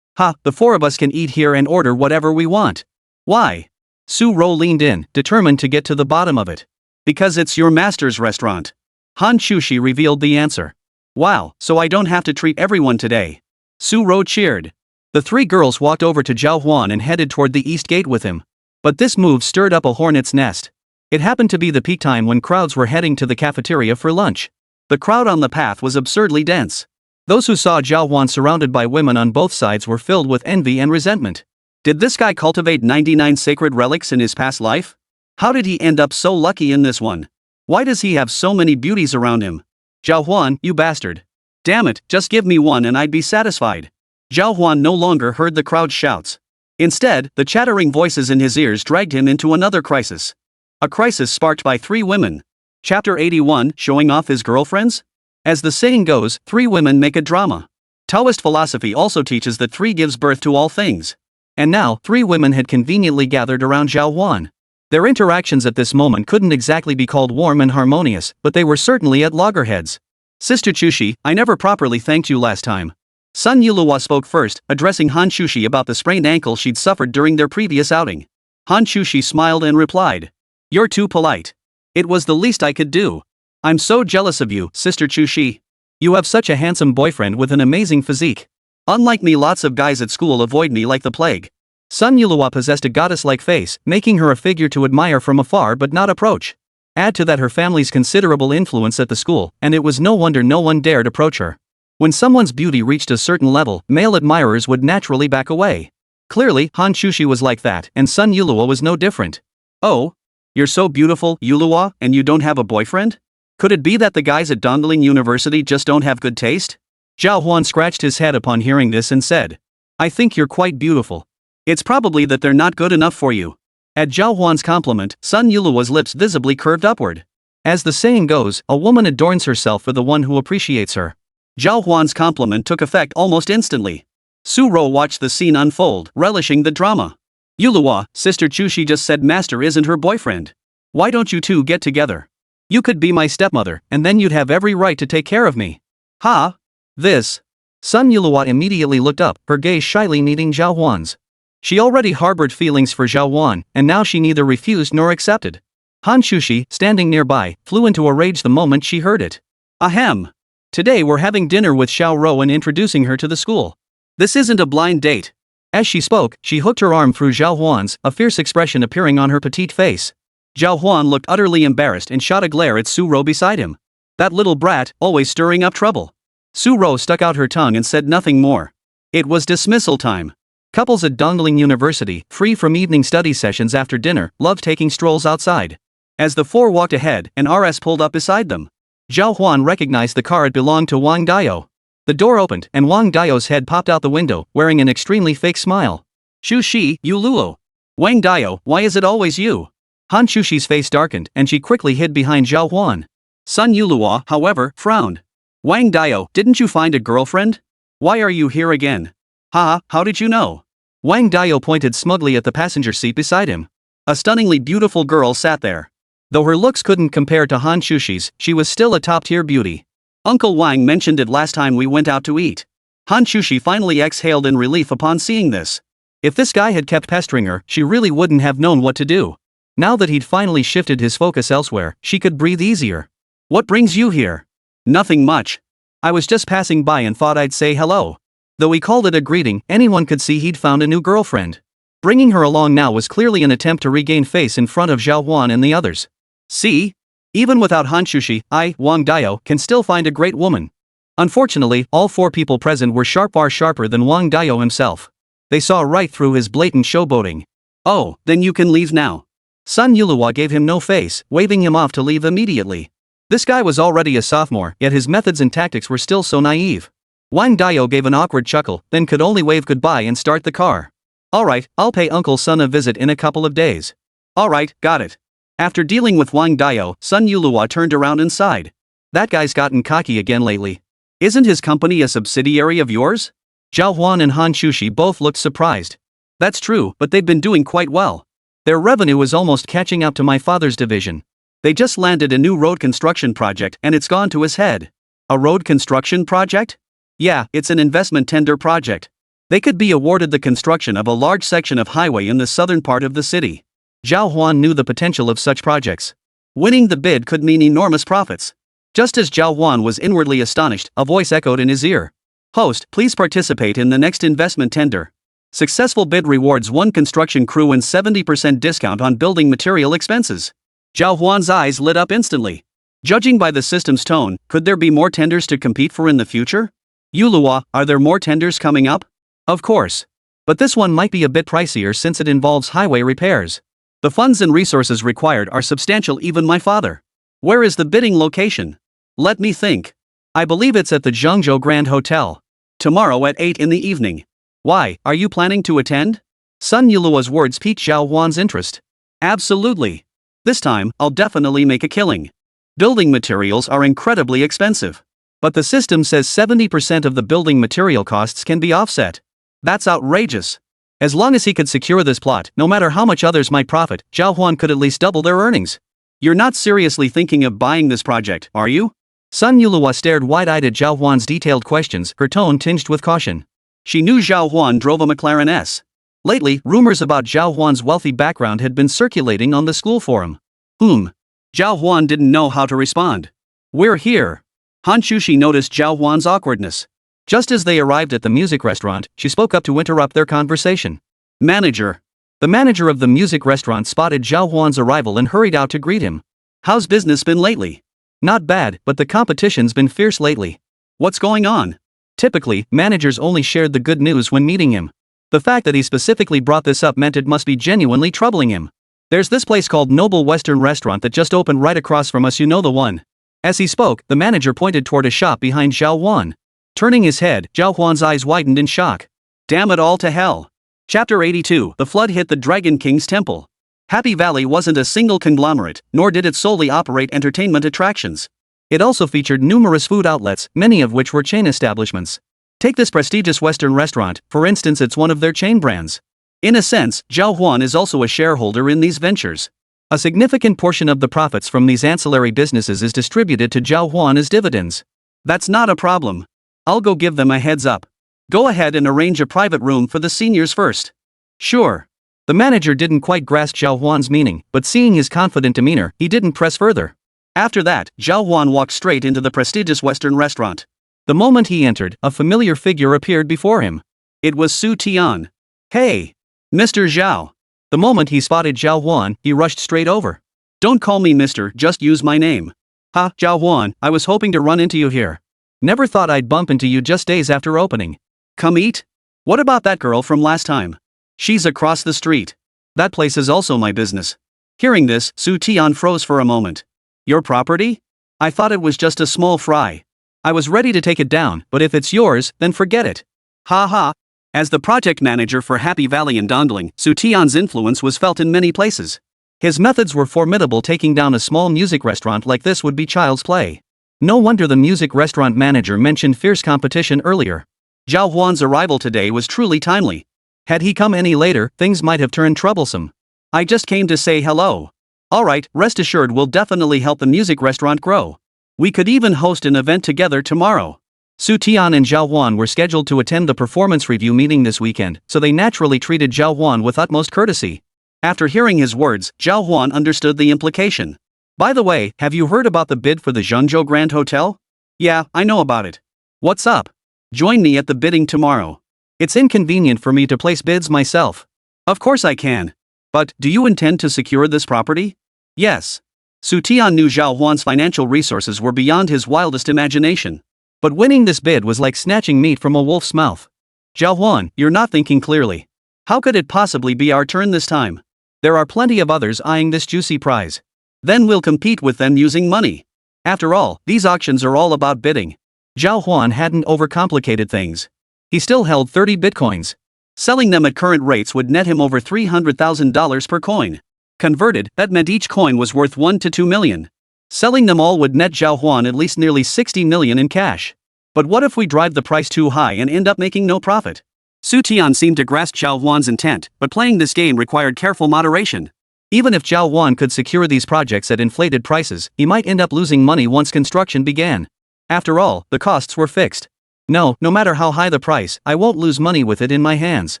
The 4 of us can eat here and order whatever we want. Why? Su-ro leaned in, determined to get to the bottom of it. Because it's your master's restaurant. Hán Chǔxī revealed the answer. Wow, so I don't have to treat everyone today. Su-ro cheered. The 3 girls walked over to Zhào Huān and headed toward the east gate with him. But this move stirred up a hornet's nest. It happened to be the peak time when crowds were heading to the cafeteria for lunch. The crowd on the path was absurdly dense. Those who saw Zhào Huān surrounded by women on both sides were filled with envy and resentment. Did this guy cultivate 99 sacred relics in his past life? How did he end up so lucky in this one? Why does he have so many beauties around him? Zhào Huān, you bastard. Damn it, just give me one and I'd be satisfied. Zhào Huān no longer heard the crowd's shouts. Instead, the chattering voices in his ears dragged him into another crisis. A crisis sparked by 3 women. Chapter 81, showing off his girlfriends? As the saying goes, 3 women make a drama. Taoist philosophy also teaches that 3 gives birth to all things. And now, 3 women had conveniently gathered around Zhào Huān. Their interactions at this moment couldn't exactly be called warm and harmonious, but they were certainly at loggerheads. Sister Chǔxī, I never properly thanked you last time. Sun Yulihua spoke first, addressing Hán Chǔxī about the sprained ankle she'd suffered during their previous outing. Hán Chǔxī smiled and replied. You're too polite. It was the least I could do. I'm so jealous of you, Sister Chǔxī. You have such a handsome boyfriend with an amazing physique. Unlike me, lots of guys at school avoid me like the plague. Sun Yulihua possessed a goddess-like face, making her a figure to admire from afar but not approach. Add to that her family's considerable influence at the school, and it was no wonder no one dared approach her. When someone's beauty reached a certain level, male admirers would naturally back away. Clearly, Hán Chǔxī was like that, and Sun Yulihua was no different. Oh? You're so beautiful, Yulihua, and you don't have a boyfriend? Could it be that the guys at Dongling University just don't have good taste? Zhào Huān scratched his head upon hearing this and said. I think you're quite beautiful. It's probably that they're not good enough for you. At Zhào Huān's compliment, Sun Yulihua's lips visibly curved upward. As the saying goes, a woman adorns herself for the one who appreciates her. Zhào Huān's compliment took effect almost instantly. Su-ro watched the scene unfold, relishing the drama. Yulua, Sister Chǔxī just said Master isn't her boyfriend. Why don't you two get together? You could be my stepmother, and then you'd have every right to take care of me. Ha! This. Sun Yulua immediately looked up, her gaze shyly meeting Zhào Huān's. She already harbored feelings for Zhào Huān, and now she neither refused nor accepted. Hán Chǔxī, standing nearby, flew into a rage the moment she heard it. Ahem! Today we're having dinner with Xiao Rou and introducing her to the school. This isn't a blind date. As she spoke, she hooked her arm through Zhào Huān's, a fierce expression appearing on her petite face. Zhào Huān looked utterly embarrassed and shot a glare at Su-ro beside him. That little brat, always stirring up trouble. Su-ro stuck out her tongue and said nothing more. It was dismissal time. Couples at Dongling University, free from evening study sessions after dinner, loved taking strolls outside. As the four walked ahead, an RS pulled up beside them. Zhào Huān recognized the car it belonged to Wang Dayou. The door opened, and Wang Dayou's head popped out the window, wearing an extremely fake smile. Chǔxī, you luo. Wang Dayou, why is it always you? Hán Chǔxī's face darkened, and she quickly hid behind Zhào Huān. Sun Yulua, however, frowned. Wang Dayou, didn't you find a girlfriend? Why are you here again? Haha, how did you know? Wang Dayou pointed smugly at the passenger seat beside him. A stunningly beautiful girl sat there. Though her looks couldn't compare to Hán Chǔxī's, she was still a top-tier beauty. Uncle Wang mentioned it last time we went out to eat. Hán Chǔxī finally exhaled in relief upon seeing this. If this guy had kept pestering her, she really wouldn't have known what to do. Now that he'd finally shifted his focus elsewhere, she could breathe easier. What brings you here? Nothing much. I was just passing by and thought I'd say hello. Though he called it a greeting, anyone could see he'd found a new girlfriend. Bringing her along now was clearly an attempt to regain face in front of Zhào Huān and the others. See? Even without Hán Chǔxī, I, Wang Dayou, can still find a great woman. Unfortunately, all four people present were far sharper than Wang Dayou himself. They saw right through his blatant showboating. Oh, then you can leave now. Sun Yulua gave him no face, waving him off to leave immediately. This guy was already a sophomore, yet his methods and tactics were still so naive. Wang Dayou gave an awkward chuckle, then could only wave goodbye and start the car. Alright, I'll pay Uncle Sun a visit in a couple of days. Alright, got it. After dealing with Wang Dayou, Sun Yulua turned around and sighed. That guy's gotten cocky again lately. Isn't his company a subsidiary of yours? Zhào Huān and Hán Chǔxī both looked surprised. That's true, but they've been doing quite well. Their revenue is almost catching up to my father's division. They just landed a new road construction project and it's gone to his head. A road construction project? Yeah, it's an investment tender project. They could be awarded the construction of a large section of highway in the southern part of the city. Zhào Huān knew the potential of such projects. Winning the bid could mean enormous profits. Just as Zhào Huān was inwardly astonished, a voice echoed in his ear. Host, please participate in the next investment tender. Successful bid rewards one construction crew and 70% discount on building material expenses. Zhào Huān's eyes lit up instantly. Judging by the system's tone, could there be more tenders to compete for in the future? Yulua, are there more tenders coming up? Of course. But this one might be a bit pricier since it involves highway repairs. The funds and resources required are substantial. Even my father. Where is the bidding location? Let me think. I believe it's at the Zhengzhou Grand Hotel. Tomorrow at 8 in the evening. Why, are you planning to attend? Sun Yulua's words piqued Zhào Huān's interest. Absolutely. This time, I'll definitely make a killing. Building materials are incredibly expensive. But the system says 70% of the building material costs can be offset. That's outrageous. As long as he could secure this plot, no matter how much others might profit, Zhào Huān could at least double their earnings. You're not seriously thinking of buying this project, are you? Sun Yulua stared wide-eyed at Zhào Huān's detailed questions, her tone tinged with caution. She knew Zhào Huān drove a McLaren S. Lately, rumors about Zhào Huān's wealthy background had been circulating on the school forum. Zhào Huān didn't know how to respond. We're here. Hán Chǔxī noticed Zhào Huān's awkwardness. Just as they arrived at the music restaurant, she spoke up to interrupt their conversation. Manager. The manager of the music restaurant spotted Zhào Huān's arrival and hurried out to greet him. How's business been lately? Not bad, but the competition's been fierce lately. What's going on? Typically, managers only shared the good news when meeting him. The fact that he specifically brought this up meant it must be genuinely troubling him. There's this place called Noble Western Restaurant that just opened right across from us, you know the one. As he spoke, the manager pointed toward a shop behind Zhào Huān. Turning his head, Zhào Huān's eyes widened in shock. Damn it all to hell. Chapter 82. The flood hit the Dragon King's temple. Happy Valley wasn't a single conglomerate, nor did it solely operate entertainment attractions. It also featured numerous food outlets, many of which were chain establishments. Take this prestigious Western restaurant, for instance, it's one of their chain brands. In a sense, Zhào Huān is also a shareholder in these ventures. A significant portion of the profits from these ancillary businesses is distributed to Zhào Huān as dividends. That's not a problem. I'll go give them a heads up. Go ahead and arrange a private room for the seniors first. Sure. The manager didn't quite grasp Zhào Huān's meaning, but seeing his confident demeanor, he didn't press further. After that, Zhào Huān walked straight into the prestigious Western restaurant. The moment he entered, a familiar figure appeared before him. It was Su Tian. Hey! Mr. Zhao. The moment he spotted Zhào Huān, he rushed straight over. Don't call me mister, just use my name. Ha, Zhào Huān, I was hoping to run into you here. Never thought I'd bump into you just days after opening. Come eat? What about that girl from last time? She's across the street. That place is also my business. Hearing this, Su Tian froze for a moment. Your property? I thought it was just a small fry. I was ready to take it down, but if it's yours, then forget it. Ha ha. As the project manager for Happy Valley in Dongling, Su Tian's influence was felt in many places. His methods were formidable. Taking down a small music restaurant like this would be child's play. No wonder the music restaurant manager mentioned fierce competition earlier. Zhào Huān's arrival today was truly timely. Had he come any later, things might have turned troublesome. I just came to say hello. Alright, rest assured we'll definitely help the music restaurant grow. We could even host an event together tomorrow. Su Tian and Zhào Huān were scheduled to attend the performance review meeting this weekend, so they naturally treated Zhào Huān with utmost courtesy. After hearing his words, Zhào Huān understood the implication. By the way, have you heard about the bid for the Zhengzhou Grand Hotel? Yeah, I know about it. What's up? Join me at the bidding tomorrow. It's inconvenient for me to place bids myself. Of course I can. But, do you intend to secure this property? Yes. Su Tian knew Zhào Huān's financial resources were beyond his wildest imagination. But winning this bid was like snatching meat from a wolf's mouth. Zhào Huān, you're not thinking clearly. How could it possibly be our turn this time? There are plenty of others eyeing this juicy prize. Then we'll compete with them using money. After all, these auctions are all about bidding. Zhào Huān hadn't overcomplicated things. He still held 30 bitcoins. Selling them at current rates would net him over $300,000 per coin. Converted, that meant each coin was worth 1 to 2 million. Selling them all would net Zhào Huān at least nearly 60 million in cash. But what if we drive the price too high and end up making no profit? Su Tian seemed to grasp Zhào Huān's intent, but playing this game required careful moderation. Even if Zhào Huān could secure these projects at inflated prices, he might end up losing money once construction began. After all, the costs were fixed. No matter how high the price, I won't lose money with it in my hands.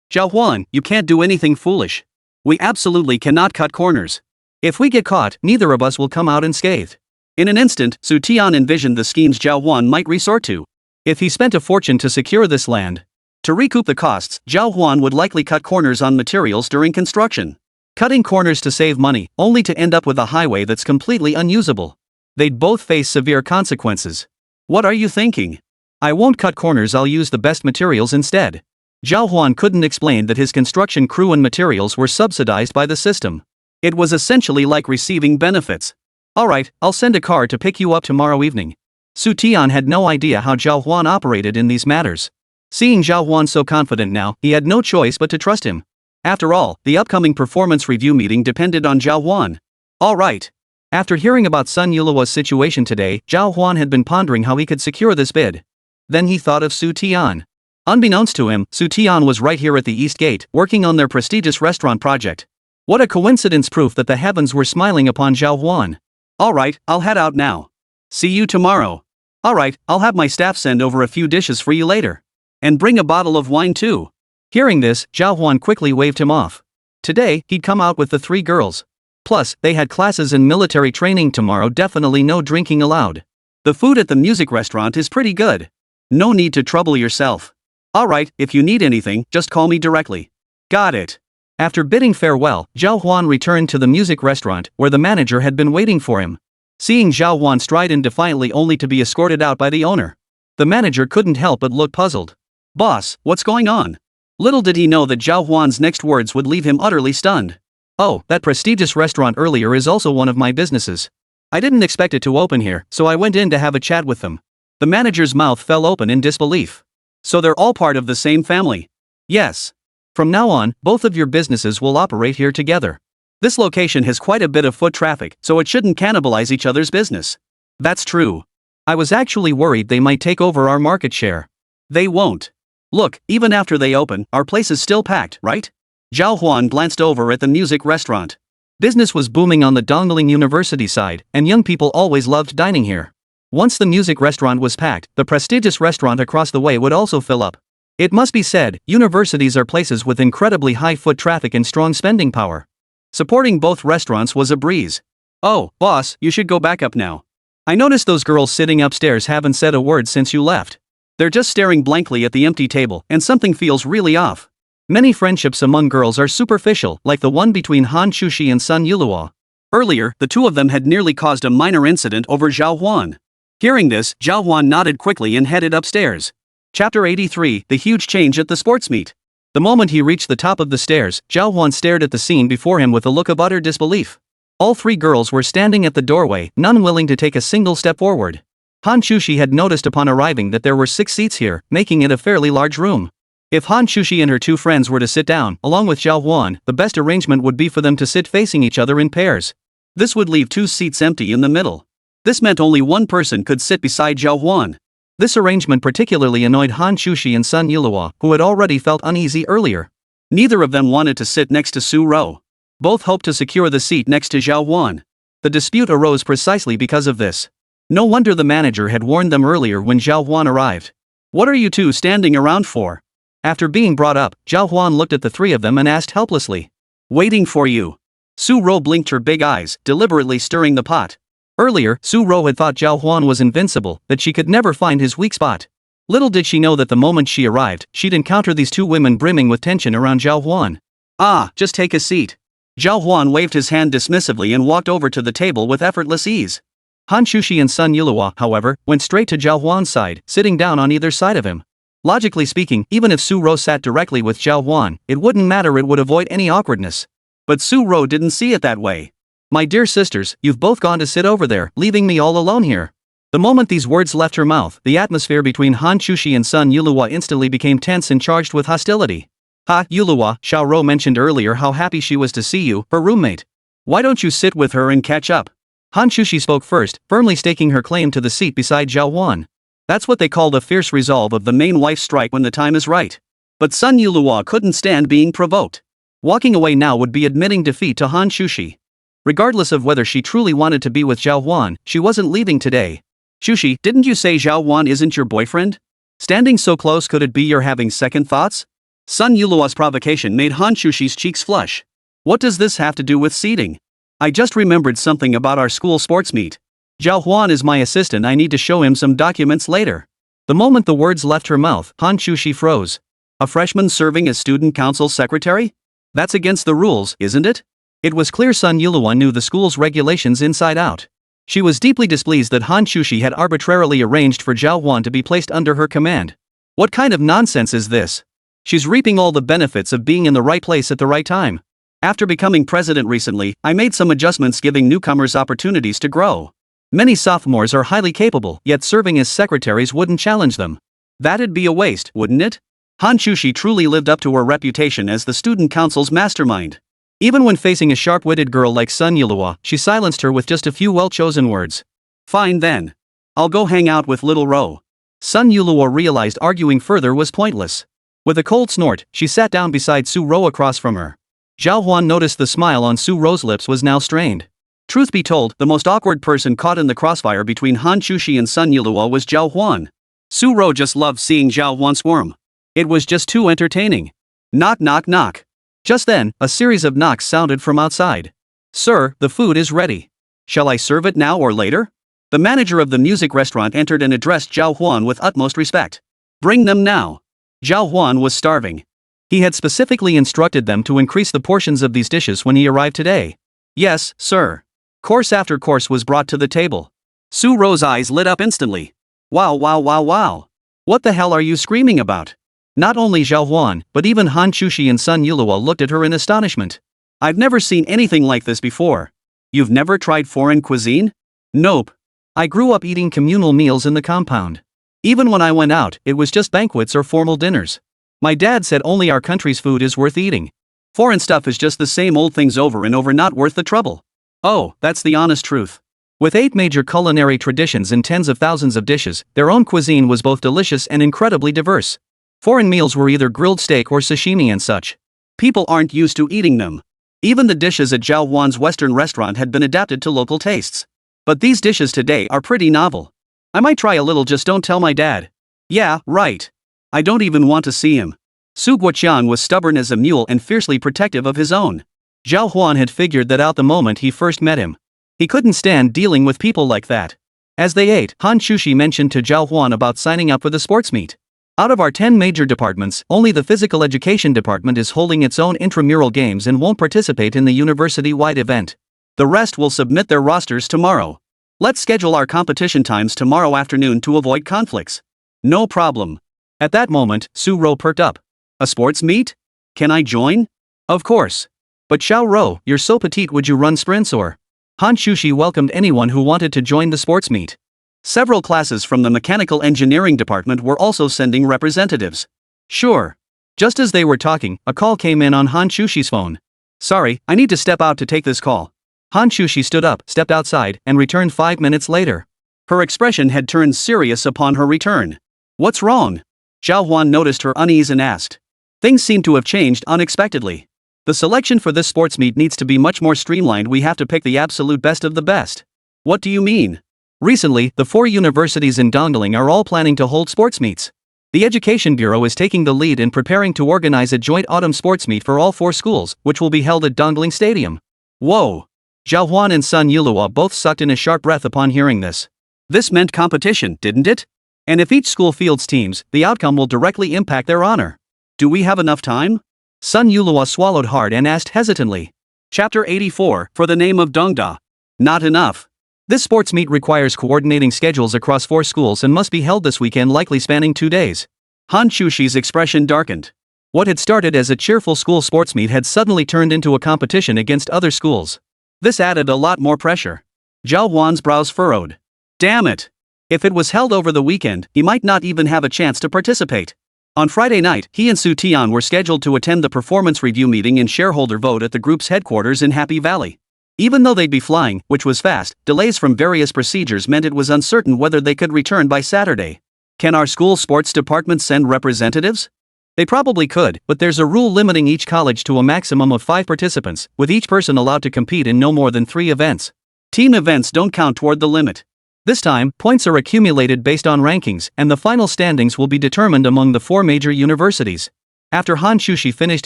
Zhào Huān, you can't do anything foolish. We absolutely cannot cut corners. If we get caught, neither of us will come out unscathed. In an instant, Su Tian envisioned the schemes Zhào Huān might resort to. If he spent a fortune to secure this land, to recoup the costs, Zhào Huān would likely cut corners on materials during construction. Cutting corners to save money, only to end up with a highway that's completely unusable. They'd both face severe consequences. What are you thinking? I won't cut corners, I'll use the best materials instead. Zhào Huān couldn't explain that his construction crew and materials were subsidized by the system. It was essentially like receiving benefits. Alright, I'll send a car to pick you up tomorrow evening. Su Tian had no idea how Zhào Huān operated in these matters. Seeing Zhào Huān so confident now, he had no choice but to trust him. After all, the upcoming performance review meeting depended on Zhào Huān. Alright. After hearing about Sun Yulawa's situation today, Zhào Huān had been pondering how he could secure this bid. Then he thought of Su Tian. Unbeknownst to him, Su Tian was right here at the East Gate, working on their prestigious restaurant project. What a coincidence, proof that the heavens were smiling upon Zhào Huān. Alright, I'll head out now. See you tomorrow. Alright, I'll have my staff send over a few dishes for you later. And bring a bottle of wine too. Hearing this, Zhào Huān quickly waved him off. Today, he'd come out with the 3 girls. Plus, they had classes and military training tomorrow, definitely no drinking allowed. The food at the music restaurant is pretty good. No need to trouble yourself. Alright, if you need anything, just call me directly. Got it. After bidding farewell, Zhào Huān returned to the music restaurant, where the manager had been waiting for him. Seeing Zhào Huān stride in defiantly only to be escorted out by the owner, the manager couldn't help but look puzzled. Boss, what's going on? Little did he know that Zhào Huān's next words would leave him utterly stunned. Oh, that prestigious restaurant earlier is also one of my businesses. I didn't expect it to open here, so I went in to have a chat with them. The manager's mouth fell open in disbelief. So they're all part of the same family? Yes. From now on, both of your businesses will operate here together. This location has quite a bit of foot traffic, so it shouldn't cannibalize each other's business. That's true. I was actually worried they might take over our market share. They won't. Look, even after they open, our place is still packed, right? Zhào Huān glanced over at the music restaurant. Business was booming on the Dongling University side, and young people always loved dining here. Once the music restaurant was packed, the prestigious restaurant across the way would also fill up. It must be said, universities are places with incredibly high foot traffic and strong spending power. Supporting both restaurants was a breeze. Oh, boss, you should go back up now. I noticed those girls sitting upstairs haven't said a word since you left. They're just staring blankly at the empty table, and something feels really off. Many friendships among girls are superficial, like the one between Hán Chǔxī and Sun Yuluo. Earlier, the two of them had nearly caused a minor incident over Zhào Huān. Hearing this, Zhào Huān nodded quickly and headed upstairs. Chapter 83, The Huge Change at the Sports Meet. The moment he reached the top of the stairs, Zhào Huān stared at the scene before him with a look of utter disbelief. All three girls were standing at the doorway, none willing to take a single step forward. Hán Chǔxī had noticed upon arriving that there were 6 seats here, making it a fairly large room. If Hán Chǔxī and her two friends were to sit down, along with Zhào Huān, the best arrangement would be for them to sit facing each other in pairs. This would leave 2 seats empty in the middle. This meant only one person could sit beside Zhào Huān. This arrangement particularly annoyed Hán Chǔxī and Sun Yuluo, who had already felt uneasy earlier. Neither of them wanted to sit next to Su Ro. Both hoped to secure the seat next to Zhào Huān. The dispute arose precisely because of this. No wonder the manager had warned them earlier when Zhào Huān arrived. What are you two standing around for? After being brought up, Zhào Huān looked at the three of them and asked helplessly. Waiting for you. Su Ro blinked her big eyes, deliberately stirring the pot. Earlier, Su Ro had thought Zhào Huān was invincible, that she could never find his weak spot. Little did she know that the moment she arrived, she'd encounter these two women brimming with tension around Zhào Huān. Ah, just take a seat. Zhào Huān waved his hand dismissively and walked over to the table with effortless ease. Hán Chǔxī and Sun Yuluo, however, went straight to Zhào Huān's side, sitting down on either side of him. Logically speaking, even if Su Ro sat directly with Zhào Huān, it wouldn't matter, it would avoid any awkwardness. But Su Ro didn't see it that way. My dear sisters, you've both gone to sit over there, leaving me all alone here. The moment these words left her mouth, the atmosphere between Hán Chǔxī and Sun Yuluo instantly became tense and charged with hostility. Ha, Yuluo, Xiao Ro mentioned earlier how happy she was to see you, her roommate. Why don't you sit with her and catch up? Hán Chǔxī spoke first, firmly staking her claim to the seat beside Zhào Huān. That's what they call the fierce resolve of the main wife strike when the time is right. But Sun Yuluo couldn't stand being provoked. Walking away now would be admitting defeat to Hán Chǔxī. Regardless of whether she truly wanted to be with Zhào Huān, she wasn't leaving today. Chǔxī, didn't you say Zhào Huān isn't your boyfriend? Standing so close, could it be you're having second thoughts? Sun Yuluo's provocation made Hán Chǔxī's cheeks flush. What does this have to do with seating? I just remembered something about our school sports meet. Zhào Huān is my assistant, I need to show him some documents later. The moment the words left her mouth, Hán Chǔxī froze. A freshman serving as student council secretary? That's against the rules, isn't it? It was clear Sun Yuluo knew the school's regulations inside out. She was deeply displeased that Hán Chǔxī had arbitrarily arranged for Zhào Huān to be placed under her command. What kind of nonsense is this? She's reaping all the benefits of being in the right place at the right time. After becoming president recently, I made some adjustments giving newcomers opportunities to grow. Many sophomores are highly capable, yet serving as secretaries wouldn't challenge them. That'd be a waste, wouldn't it? Hán Chǔxī truly lived up to her reputation as the student council's mastermind. Even when facing a sharp-witted girl like Sun Yuluo, she silenced her with just a few well-chosen words. Fine then. I'll go hang out with little Ro. Sun Yuluo realized arguing further was pointless. With a cold snort, she sat down beside Su Ro across from her. Zhào Huān noticed the smile on Su Ro's lips was now strained. Truth be told, the most awkward person caught in the crossfire between Hán Chǔxī and Sun Yuluo was Zhào Huān. Su Ro just loved seeing Zhào Huān squirm. It was just too entertaining. Knock knock knock. Just then, a series of knocks sounded from outside. Sir, the food is ready. Shall I serve it now or later? The manager of the music restaurant entered and addressed Zhào Huān with utmost respect. Bring them now. Zhào Huān was starving. He had specifically instructed them to increase the portions of these dishes when he arrived today. Yes, sir. Course after course was brought to the table. Su Ro's eyes lit up instantly. Wow wow wow wow. What the hell are you screaming about? Not only Zhào Huān, but even Hán Chǔxī and Sun Yuluo looked at her in astonishment. I've never seen anything like this before. You've never tried foreign cuisine? Nope. I grew up eating communal meals in the compound. Even when I went out, it was just banquets or formal dinners. My dad said only our country's food is worth eating. Foreign stuff is just the same old things over and over, not worth the trouble. Oh, that's the honest truth. With 8 major culinary traditions and tens of thousands of dishes, their own cuisine was both delicious and incredibly diverse. Foreign meals were either grilled steak or sashimi and such. People aren't used to eating them. Even the dishes at Zhào Huān's Western restaurant had been adapted to local tastes. But these dishes today are pretty novel. I might try a little, just don't tell my dad. Yeah, right. I don't even want to see him. Su Guoqian was stubborn as a mule and fiercely protective of his own. Zhào Huān had figured that out the moment he first met him. He couldn't stand dealing with people like that. As they ate, Hán Chǔxī mentioned to Zhào Huān about signing up for the sports meet. Out of our 10 major departments, only the physical education department is holding its own intramural games and won't participate in the university-wide event. The rest will submit their rosters tomorrow. Let's schedule our competition times tomorrow afternoon to avoid conflicts. No problem. At that moment, Su Ro perked up. A sports meet? Can I join? Of course. But Xiao Ro, you're so petite, would you run sprints or? Hán Chǔxī welcomed anyone who wanted to join the sports meet. Several classes from the mechanical engineering department were also sending representatives. Sure. Just as they were talking, a call came in on Hán Chǔxī's phone. Sorry, I need to step out to take this call. Hán Chǔxī stood up, stepped outside, and returned 5 minutes later. Her expression had turned serious upon her return. What's wrong? Zhào Huān noticed her unease and asked. Things seem to have changed unexpectedly. The selection for this sports meet needs to be much more streamlined. We have to pick the absolute best of the best. What do you mean? Recently, the 4 universities in Dongling are all planning to hold sports meets. The Education Bureau is taking the lead in preparing to organize a joint autumn sports meet for all 4 schools, which will be held at Dongling Stadium. Whoa! Zhào Huān and Sun Yulua both sucked in a sharp breath upon hearing this. This meant competition, didn't it? And if each school fields teams, the outcome will directly impact their honor. Do we have enough time? Sun Yulua swallowed hard and asked hesitantly. Chapter 84, For the Name of Dongda. Not enough. This sports meet requires coordinating schedules across 4 schools and must be held this weekend, likely spanning 2 days. Hán Chǔxī's expression darkened. What had started as a cheerful school sports meet had suddenly turned into a competition against other schools. This added a lot more pressure. Zhào Huān's brows furrowed. Damn it! If it was held over the weekend, he might not even have a chance to participate. On Friday night, he and Su Tian were scheduled to attend the performance review meeting and shareholder vote at the group's headquarters in Happy Valley. Even though they'd be flying, which was fast, delays from various procedures meant it was uncertain whether they could return by Saturday. Can our school sports department send representatives? They probably could, but there's a rule limiting each college to a maximum of 5 participants, with each person allowed to compete in no more than 3 events. Team events don't count toward the limit. This time, points are accumulated based on rankings, and the final standings will be determined among the 4 major universities. After Hán Chǔxī finished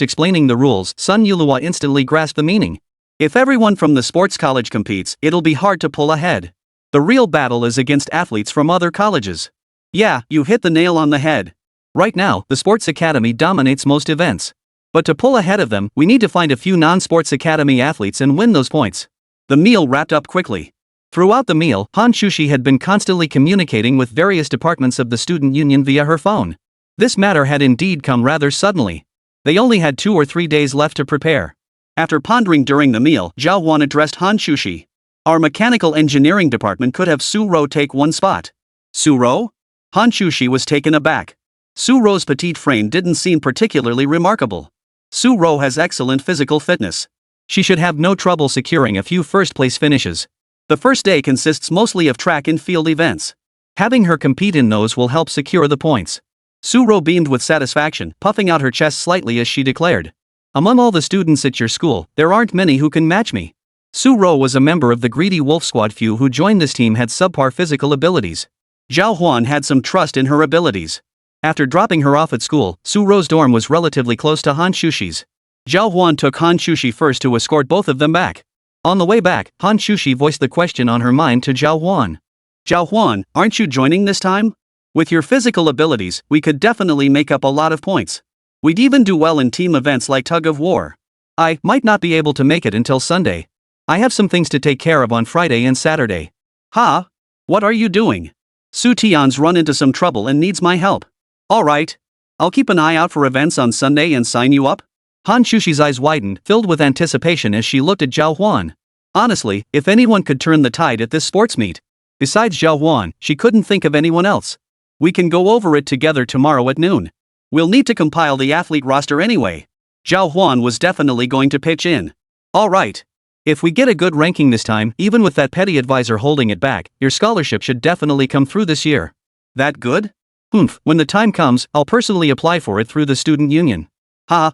explaining the rules, Sun Yulua instantly grasped the meaning. If everyone from the sports college competes, it'll be hard to pull ahead. The real battle is against athletes from other colleges. Yeah, you hit the nail on the head. Right now, the sports academy dominates most events. But to pull ahead of them, we need to find a few non-sports academy athletes and win those points. The meal wrapped up quickly. Throughout the meal, Hán Chǔxī had been constantly communicating with various departments of the student union via her phone. This matter had indeed come rather suddenly. They only had 2 or 3 days left to prepare. After pondering during the meal, Zhào Huān addressed Hán Chǔxī. Our mechanical engineering department could have Su Ro take 1 spot. Su Ro? Hán Chǔxī was taken aback. Su Ro's petite frame didn't seem particularly remarkable. Su Ro has excellent physical fitness. She should have no trouble securing a few first-place finishes. The first day consists mostly of track and field events. Having her compete in those will help secure the points. Su Ro beamed with satisfaction, puffing out her chest slightly as she declared. Among all the students at your school, there aren't many who can match me. Su Ro was a member of the greedy wolf squad. Few who joined this team had subpar physical abilities. Zhào Huān had some trust in her abilities. After dropping her off at school, Su Ro's dorm was relatively close to Hán Chǔxī's. Zhào Huān took Hán Chǔxī first to escort both of them back. On the way back, Hán Chǔxī voiced the question on her mind to Zhào Huān. Zhào Huān, aren't you joining this time? With your physical abilities, we could definitely make up a lot of points. We'd even do well in team events like tug of war. I might not be able to make it until Sunday. I have some things to take care of on Friday and Saturday. Huh? What are you doing? Su Tian's run into some trouble and needs my help. Alright. I'll keep an eye out for events on Sunday and sign you up. Hán Chǔxī's eyes widened, filled with anticipation as she looked at Zhào Huān. Honestly, if anyone could turn the tide at this sports meet, besides Zhào Huān, she couldn't think of anyone else. We can go over it together tomorrow at noon. We'll need to compile the athlete roster anyway. Zhào Huān was definitely going to pitch in. Alright. If we get a good ranking this time, even with that petty advisor holding it back, your scholarship should definitely come through this year. That good? When the time comes, I'll personally apply for it through the student union.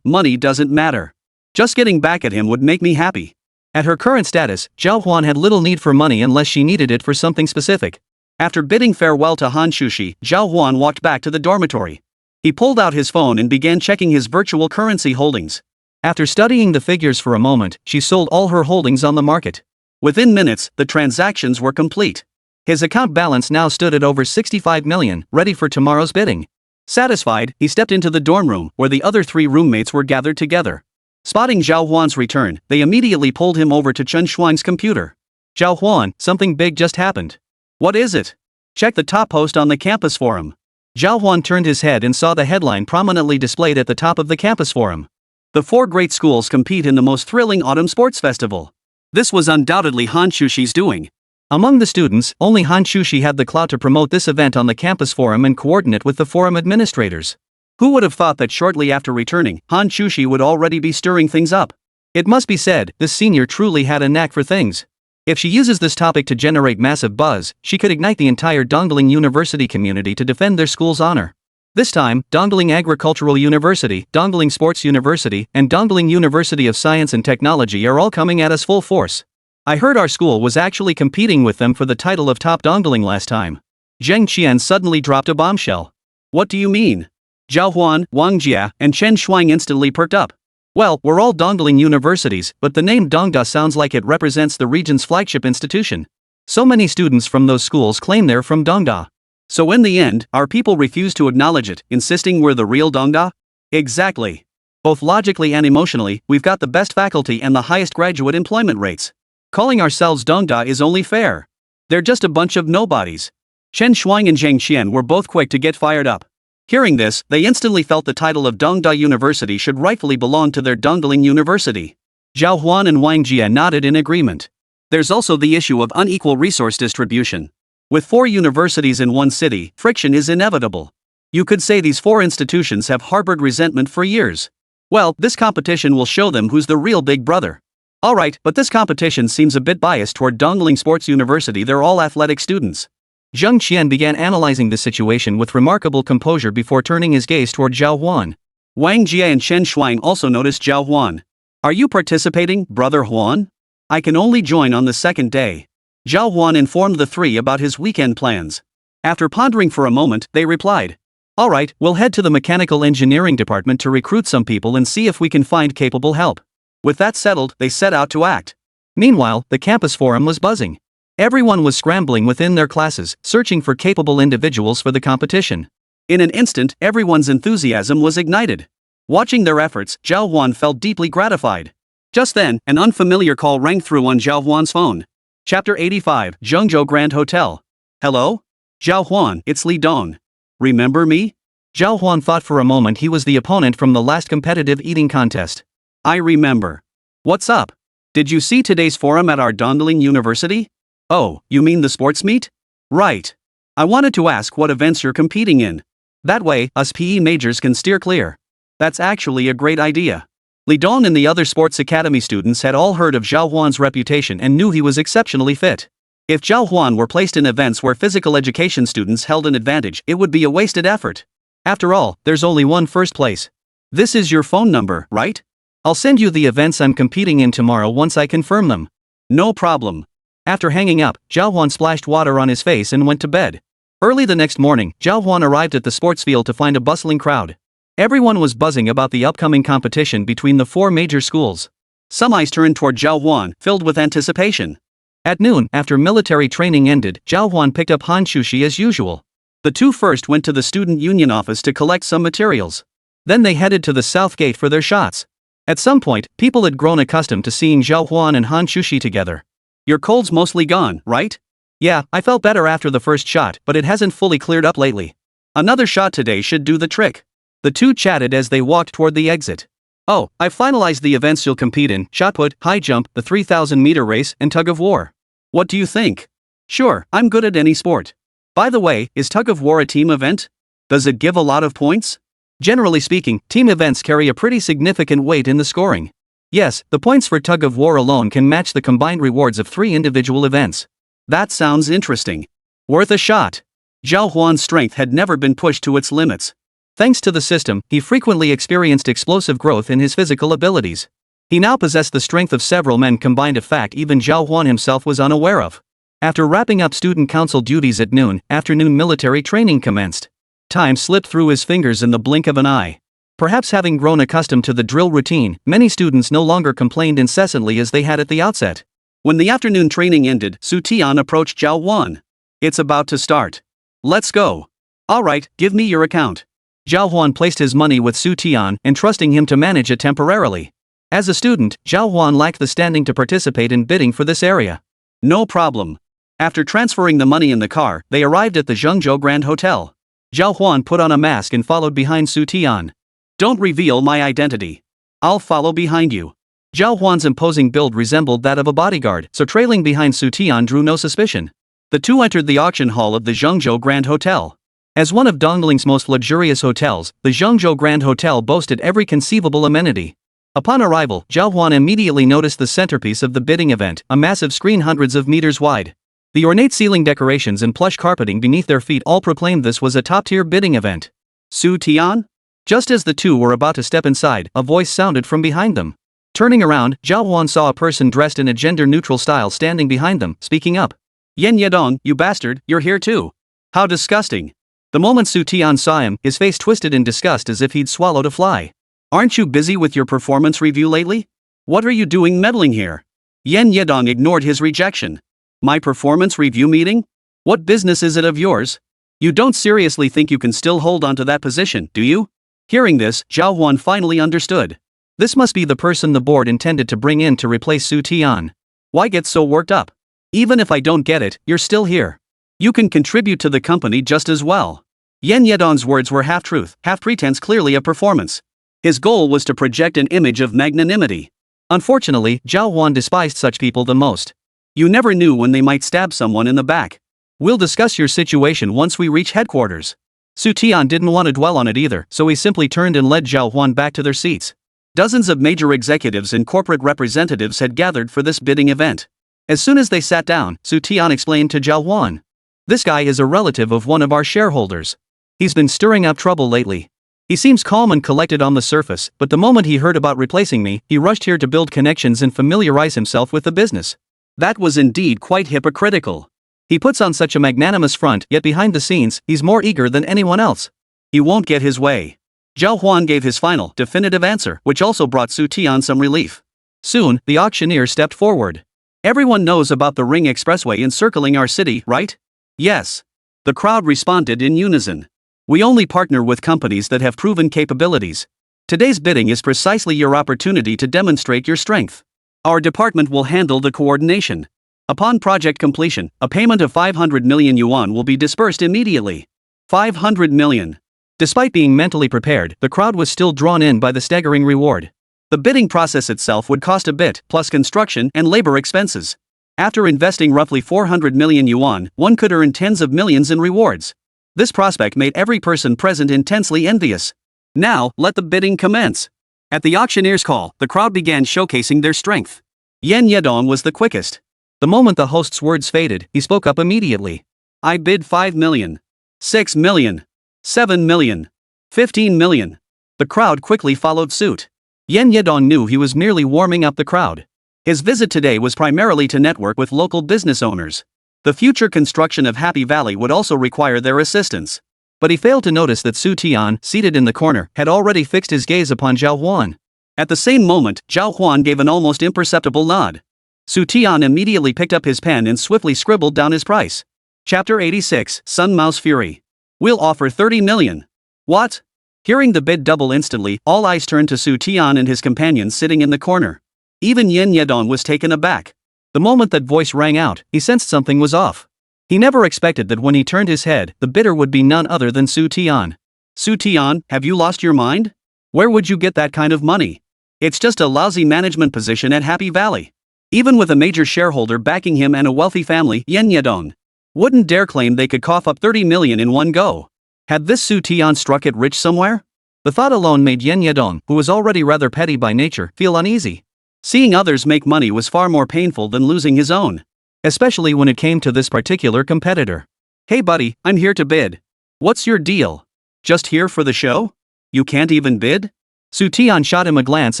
Money doesn't matter. Just getting back at him would make me happy. At her current status, Zhào Huān had little need for money unless she needed it for something specific. After bidding farewell to Hán Chǔxī, Zhào Huān walked back to the dormitory. He pulled out his phone and began checking his virtual currency holdings. After studying the figures for a moment, she sold all her holdings on the market. Within minutes, the transactions were complete. His account balance now stood at over 65 million, ready for tomorrow's bidding. Satisfied, he stepped into the dorm room, where the other 3 roommates were gathered together. Spotting Zhào Huān's return, they immediately pulled him over to Chen Shuang's computer. Zhào Huān, something big just happened. What is it? Check the top post on the campus forum. Zhào Huān turned his head and saw the headline prominently displayed at the top of the campus forum. The 4 great schools compete in the most thrilling autumn sports festival. This was undoubtedly Hán Chǔxī's doing. Among the students, only Hán Chǔxī had the clout to promote this event on the campus forum and coordinate with the forum administrators. Who would have thought that shortly after returning, Hán Chǔxī would already be stirring things up? It must be said, this senior truly had a knack for things. If she uses this topic to generate massive buzz, she could ignite the entire Dongling University community to defend their school's honor. This time, Dongling Agricultural University, Dongling Sports University, and Dongling University of Science and Technology are all coming at us full force. I heard our school was actually competing with them for the title of top Dongling last time. Zheng Qian suddenly dropped a bombshell. What do you mean? Zhào Huān, Wang Jia, and Chen Shuang instantly perked up. Well, we're all Dongling universities, but the name Dongda sounds like it represents the region's flagship institution. So many students from those schools claim they're from Dongda. So in the end, our people refuse to acknowledge it, insisting we're the real Dongda? Exactly. Both logically and emotionally, we've got the best faculty and the highest graduate employment rates. Calling ourselves Dongda is only fair. They're just a bunch of nobodies. Chen Shuang and Zheng Qian were both quick to get fired up. Hearing this, they instantly felt the title of Dongda University should rightfully belong to their Dongling University. Zhào Huān and Wang Jia nodded in agreement. There's also the issue of unequal resource distribution. With 4 universities in one city, friction is inevitable. You could say these 4 institutions have harbored resentment for years. Well, this competition will show them who's the real big brother. Alright, but this competition seems a bit biased toward Dongling Sports University. They're all athletic students. Zheng Qian began analyzing the situation with remarkable composure before turning his gaze toward Zhào Huān. Wang Jia and Chen Shuang also noticed Zhào Huān. Are you participating, Brother Huān? I can only join on the second day. Zhào Huān informed the 3 about his weekend plans. After pondering for a moment, they replied. Alright, we'll head to the mechanical engineering department to recruit some people and see if we can find capable help. With that settled, they set out to act. Meanwhile, the campus forum was buzzing. Everyone was scrambling within their classes, searching for capable individuals for the competition. In an instant, everyone's enthusiasm was ignited. Watching their efforts, Zhào Huān felt deeply gratified. Just then, an unfamiliar call rang through on Zhào Huān's phone. Chapter 85, Zhengzhou Grand Hotel. Hello? Zhào Huān, it's Li Dong. Remember me? Zhào Huān thought for a moment he was the opponent from the last competitive eating contest. I remember. What's up? Did you see today's forum at our Dongling University? Oh, you mean the sports meet? Right. I wanted to ask what events you're competing in. That way, us PE majors can steer clear. That's actually a great idea. Li Dong and the other sports academy students had all heard of Zhào Huān's reputation and knew he was exceptionally fit. If Zhào Huān were placed in events where physical education students held an advantage, it would be a wasted effort. After all, there's only one first place. This is your phone number, right? I'll send you the events I'm competing in tomorrow once I confirm them. No problem. After hanging up, Zhào Huān splashed water on his face and went to bed. Early the next morning, Zhào Huān arrived at the sports field to find a bustling crowd. Everyone was buzzing about the upcoming competition between the 4 major schools. Some eyes turned toward Zhào Huān, filled with anticipation. At noon, after military training ended, Zhào Huān picked up Hán Chǔxī as usual. The 2 first went to the student union office to collect some materials. Then they headed to the south gate for their shots. At some point, people had grown accustomed to seeing Zhào Huān and Hán Chǔxī together. Your cold's mostly gone, right? Yeah, I felt better after the first shot, but it hasn't fully cleared up lately. Another shot today should do the trick. The 2 chatted as they walked toward the exit. Oh, I've finalized the events you'll compete in: shot put, high jump, the 3,000-meter race, and tug of war. What do you think? Sure, I'm good at any sport. By the way, is tug of war a team event? Does it give a lot of points? Generally speaking, team events carry a pretty significant weight in the scoring. Yes, the points for tug of war alone can match the combined rewards of 3 individual events. That sounds interesting. Worth a shot. Zhào Huān's strength had never been pushed to its limits. Thanks to the system, he frequently experienced explosive growth in his physical abilities. He now possessed the strength of several men combined, a fact even Zhào Huān himself was unaware of. After wrapping up student council duties at noon, afternoon military training commenced. Time slipped through his fingers in the blink of an eye. Perhaps having grown accustomed to the drill routine, many students no longer complained incessantly as they had at the outset. When the afternoon training ended, Su Tian approached Zhào Huān. It's about to start. Let's go. Alright, give me your account. Zhào Huān placed his money with Su Tian, entrusting him to manage it temporarily. As a student, Zhào Huān lacked the standing to participate in bidding for this area. No problem. After transferring the money in the car, they arrived at the Zhengzhou Grand Hotel. Zhào Huān put on a mask and followed behind Su Tian. Don't reveal my identity. I'll follow behind you. Zhào Huān's imposing build resembled that of a bodyguard, so trailing behind Su Tian drew no suspicion. The two entered the auction hall of the Zhengzhou Grand Hotel. As one of Dongling's most luxurious hotels, the Zhengzhou Grand Hotel boasted every conceivable amenity. Upon arrival, Zhào Huān immediately noticed the centerpiece of the bidding event, a massive screen hundreds of meters wide. The ornate ceiling decorations and plush carpeting beneath their feet all proclaimed this was a top-tier bidding event. Su Tian? Just as the two were about to step inside, a voice sounded from behind them. Turning around, Zhào Huān saw a person dressed in a gender-neutral style standing behind them, speaking up. Yen Yedong, you bastard, you're here too. How disgusting. The moment Su Tian saw him, his face twisted in disgust as if he'd swallowed a fly. Aren't you busy with your performance review lately? What are you doing meddling here? Yen Yedong ignored his rejection. My performance review meeting? What business is it of yours? You don't seriously think you can still hold on to that position, do you? Hearing this, Zhào Huān finally understood. This must be the person the board intended to bring in to replace Su Tian. Why get so worked up? Even if I don't get it, you're still here. You can contribute to the company just as well. Yen Yedong's words were half-truth, half-pretense, clearly a performance. His goal was to project an image of magnanimity. Unfortunately, Zhào Huān despised such people the most. You never knew when they might stab someone in the back. We'll discuss your situation once we reach headquarters. Su Tian didn't want to dwell on it either, so he simply turned and led Zhào Huān back to their seats. Dozens of major executives and corporate representatives had gathered for this bidding event. As soon as they sat down, Su Tian explained to Zhào Huān. This guy is a relative of one of our shareholders. He's been stirring up trouble lately. He seems calm and collected on the surface, but the moment he heard about replacing me, he rushed here to build connections and familiarize himself with the business. That was indeed quite hypocritical. He puts on such a magnanimous front, yet behind the scenes, he's more eager than anyone else. He won't get his way. Zhào Huān gave his final, definitive answer, which also brought Su Tian some relief. Soon, the auctioneer stepped forward. Everyone knows about the Ring Expressway encircling our city, right? Yes. The crowd responded in unison. We only partner with companies that have proven capabilities. Today's bidding is precisely your opportunity to demonstrate your strength. Our department will handle the coordination. Upon project completion, a payment of 500 million yuan will be dispersed immediately. 500 million. Despite being mentally prepared, the crowd was still drawn in by the staggering reward. The bidding process itself would cost a bit, plus construction and labor expenses. After investing roughly 400 million yuan, one could earn tens of millions in rewards. This prospect made every person present intensely envious. Now, let the bidding commence. At the auctioneer's call, the crowd began showcasing their strength. Yen Yedong was the quickest. The moment the host's words faded, he spoke up immediately. I bid 5 million. 6 million. 7 million. 15 million. The crowd quickly followed suit. Yen Yedong knew he was merely warming up the crowd. His visit today was primarily to network with local business owners. The future construction of Happy Valley would also require their assistance. But he failed to notice that Su Tian, seated in the corner, had already fixed his gaze upon Zhào Huān. At the same moment, Zhào Huān gave an almost imperceptible nod. Su Tian immediately picked up his pen and swiftly scribbled down his price. Chapter 86, Sun Mouse Fury. We'll offer 30 million. What? Hearing the bid double instantly, all eyes turned to Su Tian and his companions sitting in the corner. Even Yen Yedong was taken aback. The moment that voice rang out, he sensed something was off. He never expected that when he turned his head, the bidder would be none other than Su Tian. Su Tian, have you lost your mind? Where would you get that kind of money? It's just a lousy management position at Happy Valley. Even with a major shareholder backing him and a wealthy family, Yen Yedong wouldn't dare claim they could cough up 30 million in one go. Had this Su Tian struck it rich somewhere? The thought alone made Yen Yedong, who was already rather petty by nature, feel uneasy. Seeing others make money was far more painful than losing his own. Especially when it came to this particular competitor. Hey buddy, I'm here to bid. What's your deal? Just here for the show? You can't even bid? Su Tian shot him a glance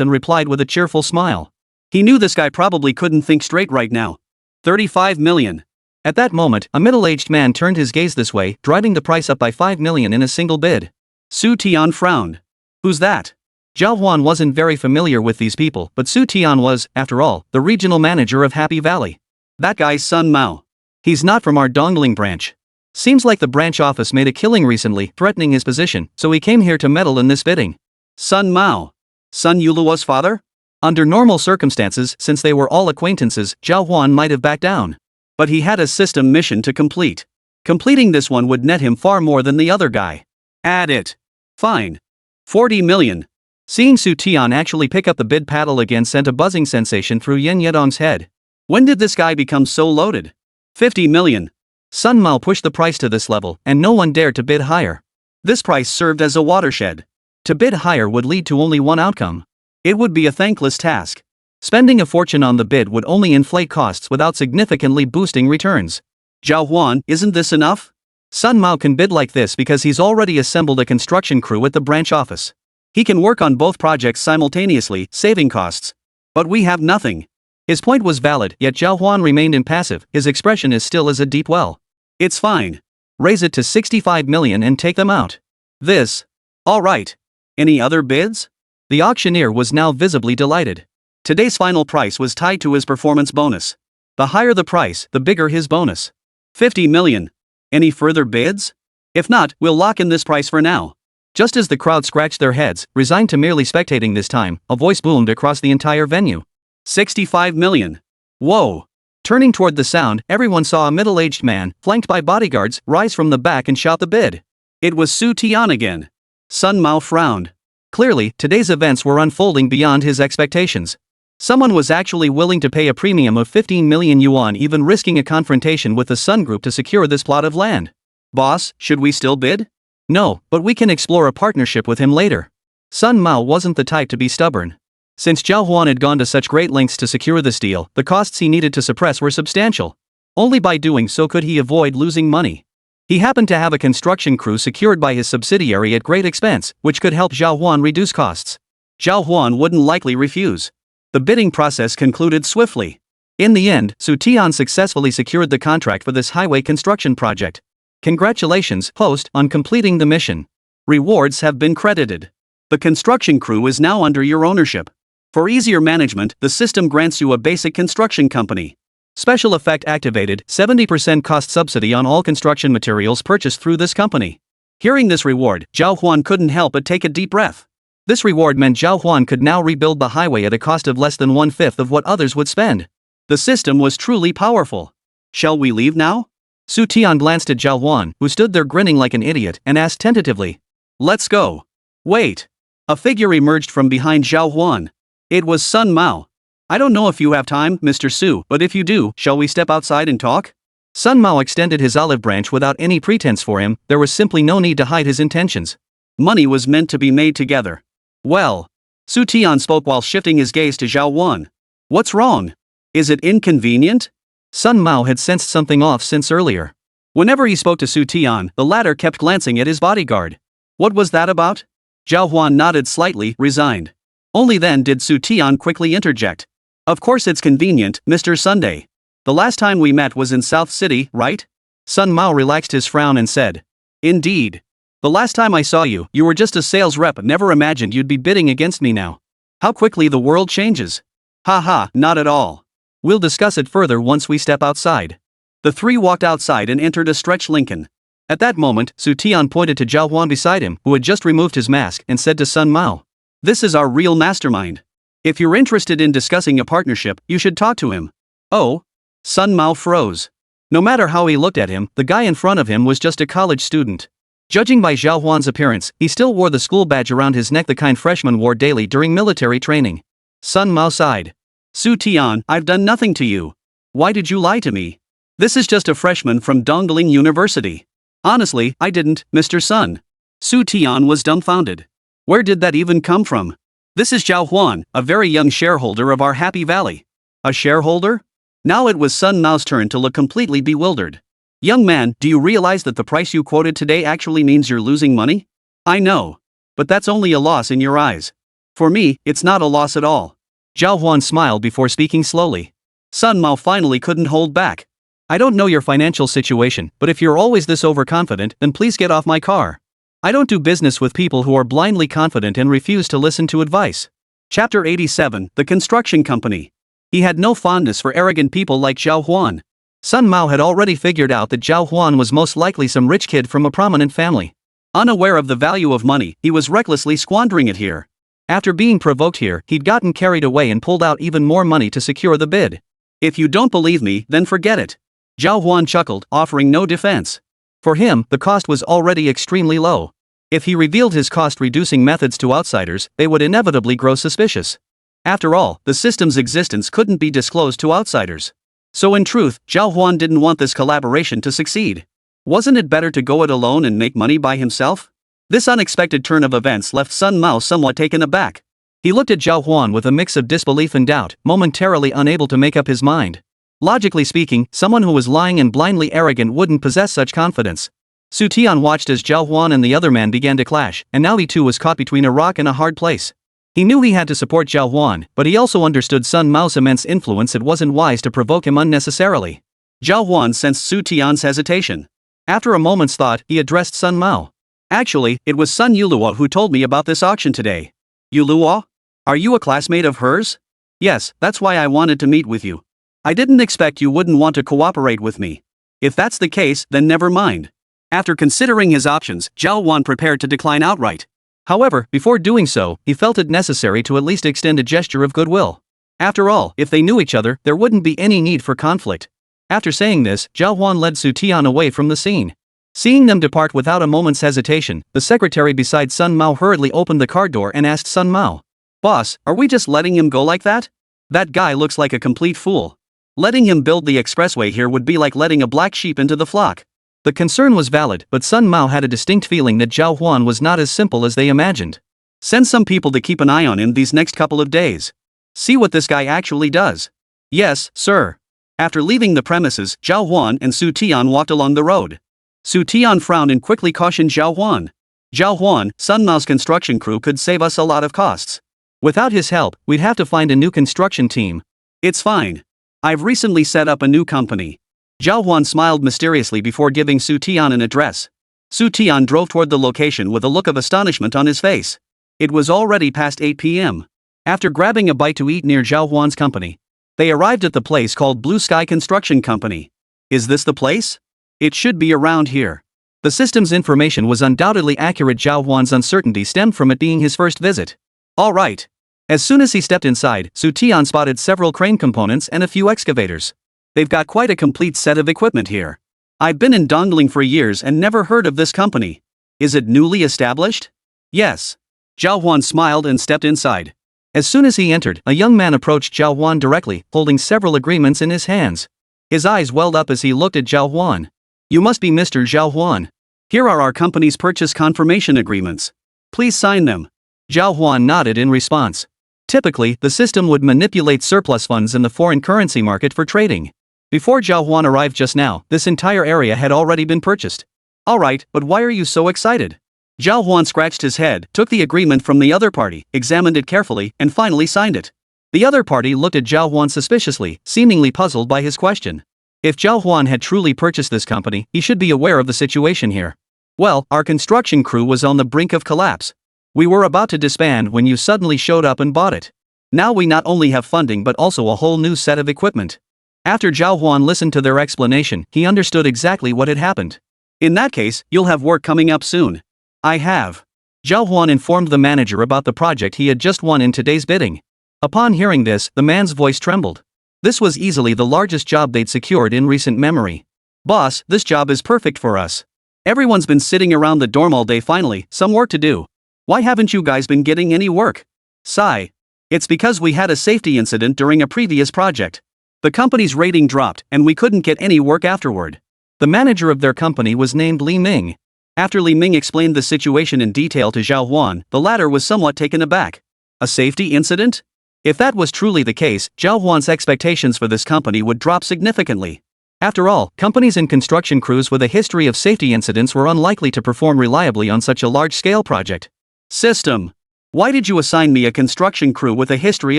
and replied with a cheerful smile. He knew this guy probably couldn't think straight right now. 35 million. At that moment, a middle-aged man turned his gaze this way, driving the price up by 5 million in a single bid. Su Tian frowned. Who's that? Zhào Huān wasn't very familiar with these people, but Su Tian was, after all, the regional manager of Happy Valley. That guy's Sun Mao. He's not from our Dongling branch. Seems like the branch office made a killing recently, threatening his position, so he came here to meddle in this bidding. Sun Mao. Sun Yuluo's father? Under normal circumstances, since they were all acquaintances, Zhào Huān might have backed down. But he had a system mission to complete. Completing this one would net him far more than the other guy. Add it. Fine. 40 million. Seeing Su Tian actually pick up the bid paddle again sent a buzzing sensation through Yen Yedong's head. When did this guy become so loaded? 50 million. Sun Mao pushed the price to this level, and no one dared to bid higher. This price served as a watershed. To bid higher would lead to only one outcome. It would be a thankless task. Spending a fortune on the bid would only inflate costs without significantly boosting returns. Zhào Huān, isn't this enough? Sun Mao can bid like this because he's already assembled a construction crew at the branch office. He can work on both projects simultaneously, saving costs. But we have nothing. His point was valid, yet Zhào Huān remained impassive, his expression is still as a deep well. It's fine. Raise it to 65 million and take them out. This. Alright. Any other bids? The auctioneer was now visibly delighted. Today's final price was tied to his performance bonus. The higher the price, the bigger his bonus. 50 million. Any further bids? If not, we'll lock in this price for now. Just as the crowd scratched their heads, resigned to merely spectating this time, a voice boomed across the entire venue. 65 million. Whoa. Turning toward the sound, everyone saw a middle-aged man, flanked by bodyguards, rise from the back and shout the bid. It was Su Tian again. Sun Mao frowned. Clearly, today's events were unfolding beyond his expectations. Someone was actually willing to pay a premium of 15 million yuan, even risking a confrontation with the Sun Group to secure this plot of land. Boss, should we still bid? No, but we can explore a partnership with him later. Sun Mao wasn't the type to be stubborn. Since Zhào Huān had gone to such great lengths to secure this deal, the costs he needed to suppress were substantial. Only by doing so could he avoid losing money. He happened to have a construction crew secured by his subsidiary at great expense, which could help Zhào Huān reduce costs. Zhào Huān wouldn't likely refuse. The bidding process concluded swiftly. In the end, Su Tian successfully secured the contract for this highway construction project. Congratulations, host, on completing the mission. Rewards have been credited. The construction crew is now under your ownership. For easier management, the system grants you a basic construction company. Special effect activated, 70% cost subsidy on all construction materials purchased through this company. Hearing this reward, Zhào Huān couldn't help but take a deep breath. This reward meant Zhào Huān could now rebuild the highway at a cost of less than 1/5 of what others would spend. The system was truly powerful. Shall we leave now? Su Tian glanced at Zhào Huān, who stood there grinning like an idiot, and asked tentatively. Let's go. Wait. A figure emerged from behind Zhào Huān. It was Sun Mao. I don't know if you have time, Mr. Su, but if you do, shall we step outside and talk? Sun Mao extended his olive branch without any pretense for him, there was simply no need to hide his intentions. Money was meant to be made together. Well. Su Tian spoke while shifting his gaze to Zhào Huān. What's wrong? Is it inconvenient? Sun Mao had sensed something off since earlier. Whenever he spoke to Su Tian, the latter kept glancing at his bodyguard. What was that about? Zhào Huān nodded slightly, resigned. Only then did Su Tian quickly interject. Of course it's convenient, Mr. Sunday. The last time we met was in South City, right? Sun Mao relaxed his frown and said. Indeed. The last time I saw you, you were just a sales rep, never imagined you'd be bidding against me now. How quickly the world changes. Haha, not at all. We'll discuss it further once we step outside. The three walked outside and entered a stretch Lincoln. At that moment, Su Tian pointed to Zhào Huān beside him, who had just removed his mask, and said to Sun Mao. This is our real mastermind. If you're interested in discussing a partnership, you should talk to him. Oh? Sun Mao froze. No matter how he looked at him, the guy in front of him was just a college student. Judging by Zhào Huān's appearance, he still wore the school badge around his neck, the kind freshmen wore daily during military training. Sun Mao sighed. Su Tian, I've done nothing to you. Why did you lie to me? This is just a freshman from Dongling University. Honestly, I didn't, Mr. Sun. Su Tian was dumbfounded. Where did that even come from? This is Zhào Huān, a very young shareholder of our Happy Valley. A shareholder? Now it was Sun Mao's turn to look completely bewildered. Young man, do you realize that the price you quoted today actually means you're losing money? I know. But that's only a loss in your eyes. For me, it's not a loss at all. Zhào Huān smiled before speaking slowly. Sun Mao finally couldn't hold back. I don't know your financial situation, but if you're always this overconfident, then please get off my car. I don't do business with people who are blindly confident and refuse to listen to advice. Chapter 87, The Construction Company. He had no fondness for arrogant people like Zhào Huān. Sun Mao had already figured out that Zhào Huān was most likely some rich kid from a prominent family. Unaware of the value of money, he was recklessly squandering it here. After being provoked here, he'd gotten carried away and pulled out even more money to secure the bid. If you don't believe me, then forget it. Zhào Huān chuckled, offering no defense. For him, the cost was already extremely low. If he revealed his cost-reducing methods to outsiders, they would inevitably grow suspicious. After all, the system's existence couldn't be disclosed to outsiders. So in truth, Zhào Huān didn't want this collaboration to succeed. Wasn't it better to go it alone and make money by himself? This unexpected turn of events left Sun Mao somewhat taken aback. He looked at Zhào Huān with a mix of disbelief and doubt, momentarily unable to make up his mind. Logically speaking, someone who was lying and blindly arrogant wouldn't possess such confidence. Su Tian watched as Zhào Huān and the other man began to clash, and now he too was caught between a rock and a hard place. He knew he had to support Zhào Huān, but he also understood Sun Mao's immense influence. It wasn't wise to provoke him unnecessarily. Zhào Huān sensed Su Tian's hesitation. After a moment's thought, he addressed Sun Mao. Actually, it was Sun Yuluo who told me about this auction today. Yuluo? Are you a classmate of hers? Yes, that's why I wanted to meet with you. I didn't expect you wouldn't want to cooperate with me. If that's the case, then never mind. After considering his options, Zhào Huān prepared to decline outright. However, before doing so, he felt it necessary to at least extend a gesture of goodwill. After all, if they knew each other, there wouldn't be any need for conflict. After saying this, Zhào Huān led Su Tian away from the scene. Seeing them depart without a moment's hesitation, the secretary beside Sun Mao hurriedly opened the car door and asked Sun Mao, "Boss, are we just letting him go like that? That guy looks like a complete fool. Letting him build the expressway here would be like letting a black sheep into the flock." The concern was valid, but Sun Mao had a distinct feeling that Zhào Huān was not as simple as they imagined. Send some people to keep an eye on him these next couple of days. See what this guy actually does. Yes, sir. After leaving the premises, Zhào Huān and Su Tian walked along the road. Su Tian frowned and quickly cautioned Zhào Huān. "Zhào Huān, Sun Mao's construction crew could save us a lot of costs. Without his help, we'd have to find a new construction team." "It's fine. I've recently set up a new company." Zhào Huān smiled mysteriously before giving Su Tian an address. Su Tian drove toward the location with a look of astonishment on his face. It was already past 8 p.m. After grabbing a bite to eat near Zhào Huān's company, they arrived at the place called Blue Sky Construction Company. Is this the place? It should be around here. The system's information was undoubtedly accurate. Zhào Huān's uncertainty stemmed from it being his first visit. All right. As soon as he stepped inside, Su Tian spotted several crane components and a few excavators. They've got quite a complete set of equipment here. I've been in Dongling for years and never heard of this company. Is it newly established? Yes. Zhào Huān smiled and stepped inside. As soon as he entered, a young man approached Zhào Huān directly, holding several agreements in his hands. His eyes welled up as he looked at Zhào Huān. "You must be Mr. Zhào Huān. Here are our company's purchase confirmation agreements. Please sign them." Zhào Huān nodded in response. Typically, the system would manipulate surplus funds in the foreign currency market for trading. Before Zhào Huān arrived just now, this entire area had already been purchased. "All right, but why are you so excited?" Zhào Huān scratched his head, took the agreement from the other party, examined it carefully, and finally signed it. The other party looked at Zhào Huān suspiciously, seemingly puzzled by his question. If Zhào Huān had truly purchased this company, he should be aware of the situation here. "Well, our construction crew was on the brink of collapse. We were about to disband when you suddenly showed up and bought it. Now we not only have funding but also a whole new set of equipment." After Zhào Huān listened to their explanation, he understood exactly what had happened. "In that case, you'll have work coming up soon." "I have." Zhào Huān informed the manager about the project he had just won in today's bidding. Upon hearing this, the man's voice trembled. This was easily the largest job they'd secured in recent memory. "Boss, this job is perfect for us. Everyone's been sitting around the dorm all day. Finally, some work to do. Why haven't you guys been getting any work?" Sigh. "It's because we had a safety incident during a previous project. The company's rating dropped and we couldn't get any work afterward." The manager of their company was named Li Ming. After Li Ming explained the situation in detail to Zhào Huān, the latter was somewhat taken aback. A safety incident? If that was truly the case, Zhào Huān's expectations for this company would drop significantly. After all, companies and construction crews with a history of safety incidents were unlikely to perform reliably on such a large-scale project. System. Why did you assign me a construction crew with a history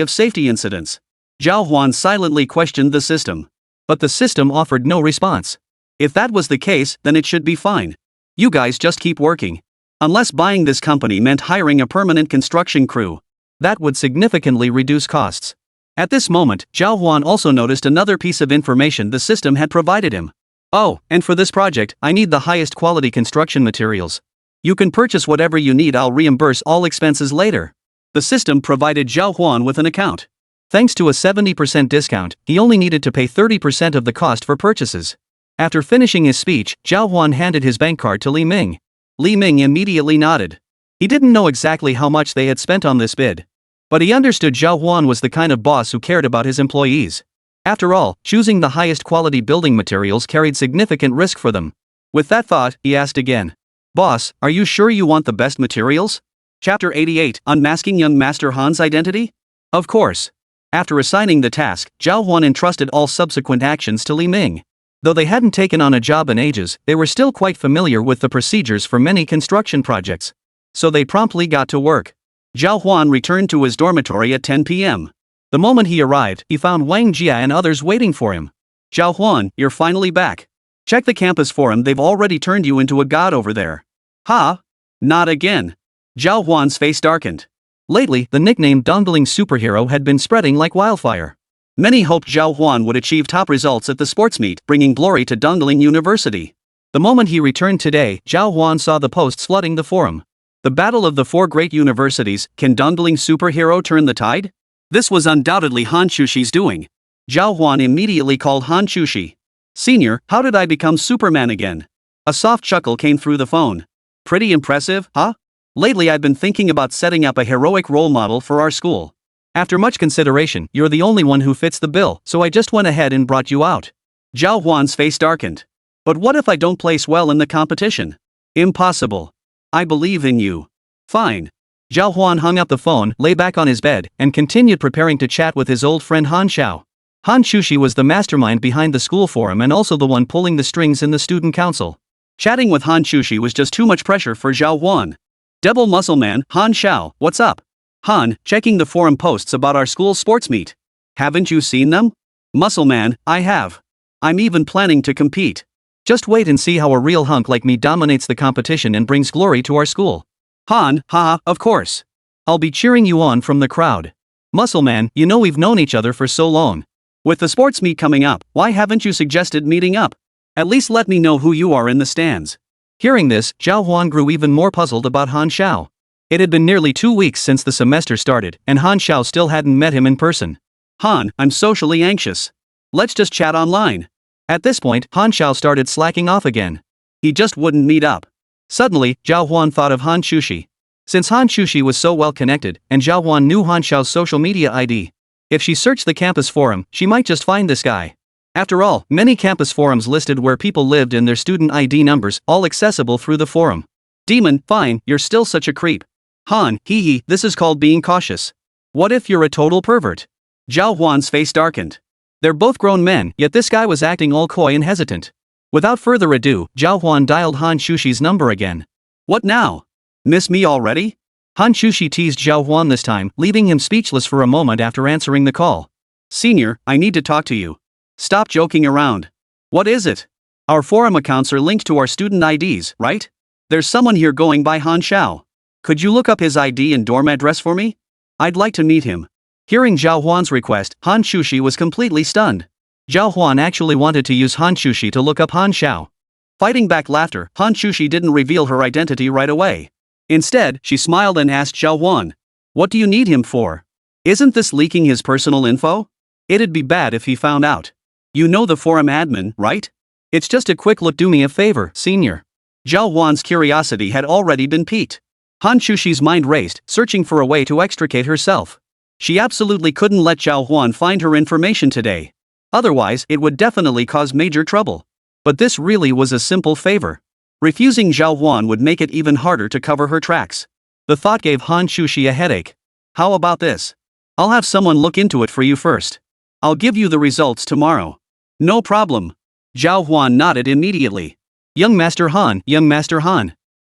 of safety incidents? Zhào Huān silently questioned the system. But the system offered no response. If that was the case, then it should be fine. You guys just keep working. Unless buying this company meant hiring a permanent construction crew. That would significantly reduce costs. At this moment, Zhào Huān also noticed another piece of information the system had provided him. Oh, and for this project, I need the highest quality construction materials. You can purchase whatever you need, I'll reimburse all expenses later. The system provided Zhào Huān with an account. Thanks to a 70% discount, he only needed to pay 30% of the cost for purchases. After finishing his speech, Zhào Huān handed his bank card to Li Ming. Li Ming immediately nodded. He didn't know exactly how much they had spent on this bid. But he understood Zhào Huān was the kind of boss who cared about his employees. After all, choosing the highest quality building materials carried significant risk for them. With that thought, he asked again. Boss, are you sure you want the best materials? Chapter 88, Unmasking Young Master Han's Identity? Of course. After assigning the task, Zhào Huān entrusted all subsequent actions to Li Ming. Though they hadn't taken on a job in ages, they were still quite familiar with the procedures for many construction projects. So they promptly got to work. Zhào Huān returned to his dormitory at 10 p.m. The moment he arrived, he found Wang Jia and others waiting for him. Zhào Huān, you're finally back. Check the campus forum, they've already turned you into a god over there. Ha? Not again. Zhào Huān's face darkened. Lately, the nickname Dongling Superhero had been spreading like wildfire. Many hoped Zhào Huān would achieve top results at the sports meet, bringing glory to Dongling University. The moment he returned today, Zhào Huān saw the posts flooding the forum. The battle of the four great universities, can Dongling Superhero turn the tide? This was undoubtedly Hán Chǔxī's doing. Zhào Huān immediately called Hán Chǔxī. Senior, how did I become Superman again? A soft chuckle came through the phone. Pretty impressive, huh? Lately I've been thinking about setting up a heroic role model for our school. After much consideration, you're the only one who fits the bill, so I just went ahead and brought you out. Zhào Huān's face darkened. But what if I don't place well in the competition? Impossible. I believe in you. Fine. Zhào Huān hung up the phone, lay back on his bed, and continued preparing to chat with his old friend Hán Shào. Hán Chǔxī was the mastermind behind the school forum and also the one pulling the strings in the student council. Chatting with Hán Chǔxī was just too much pressure for Zhào Huān. Double muscle man, Hán Shào, what's up? Han, checking the forum posts about our school sports meet. Haven't you seen them? Muscle man, I have. I'm even planning to compete. Just wait and see how a real hunk like me dominates the competition and brings glory to our school. Han, haha, of course. I'll be cheering you on from the crowd. Muscle man, you know we've known each other for so long. With the sports meet coming up, why haven't you suggested meeting up? At least let me know who you are in the stands. Hearing this, Zhào Huān grew even more puzzled about Hán Shào. It had been nearly 2 weeks since the semester started, and Hán Shào still hadn't met him in person. Han, I'm socially anxious. Let's just chat online. At this point, Hán Shào started slacking off again. He just wouldn't meet up. Suddenly, Zhào Huān thought of Hán Chǔxī. Since Hán Chǔxī was so well connected, and Zhào Huān knew Hán Shào's social media ID, if she searched the campus forum, she might just find this guy. After all, many campus forums listed where people lived and their student ID numbers, all accessible through the forum. Demon, fine, you're still such a creep. Han, hee, this is called being cautious. What if you're a total pervert? Zhào Huān's face darkened. They're both grown men, yet this guy was acting all coy and hesitant. Without further ado, Zhào Huān dialed Hán Chǔxī's number again. What now? Miss me already? Hán Chǔxī teased Zhào Huān this time, leaving him speechless for a moment after answering the call. Senior, I need to talk to you. Stop joking around. What is it? Our forum accounts are linked to our student IDs, right? There's someone here going by Hán Shào. Could you look up his ID and dorm address for me? I'd like to meet him. Hearing Zhào Huān's request, Hán Chǔxī was completely stunned. Zhào Huān actually wanted to use Hán Chǔxī to look up Hán Shào. Fighting back laughter, Hán Chǔxī didn't reveal her identity right away. Instead, she smiled and asked Zhào Huān, "What do you need him for? Isn't this leaking his personal info? It'd be bad if he found out. You know the forum admin, right? It's just a quick look, do me a favor, senior." Zhào Huān's curiosity had already been piqued. Hán Chǔxī's mind raced, searching for a way to extricate herself. She absolutely couldn't let Zhào Huān find her information today. Otherwise, it would definitely cause major trouble. But this really was a simple favor. Refusing Zhào Huān would make it even harder to cover her tracks. The thought gave Hán Chǔxī a headache. How about this? I'll have someone look into it for you first. I'll give you the results tomorrow. No problem. Zhào Huān nodded immediately. Young Master Han.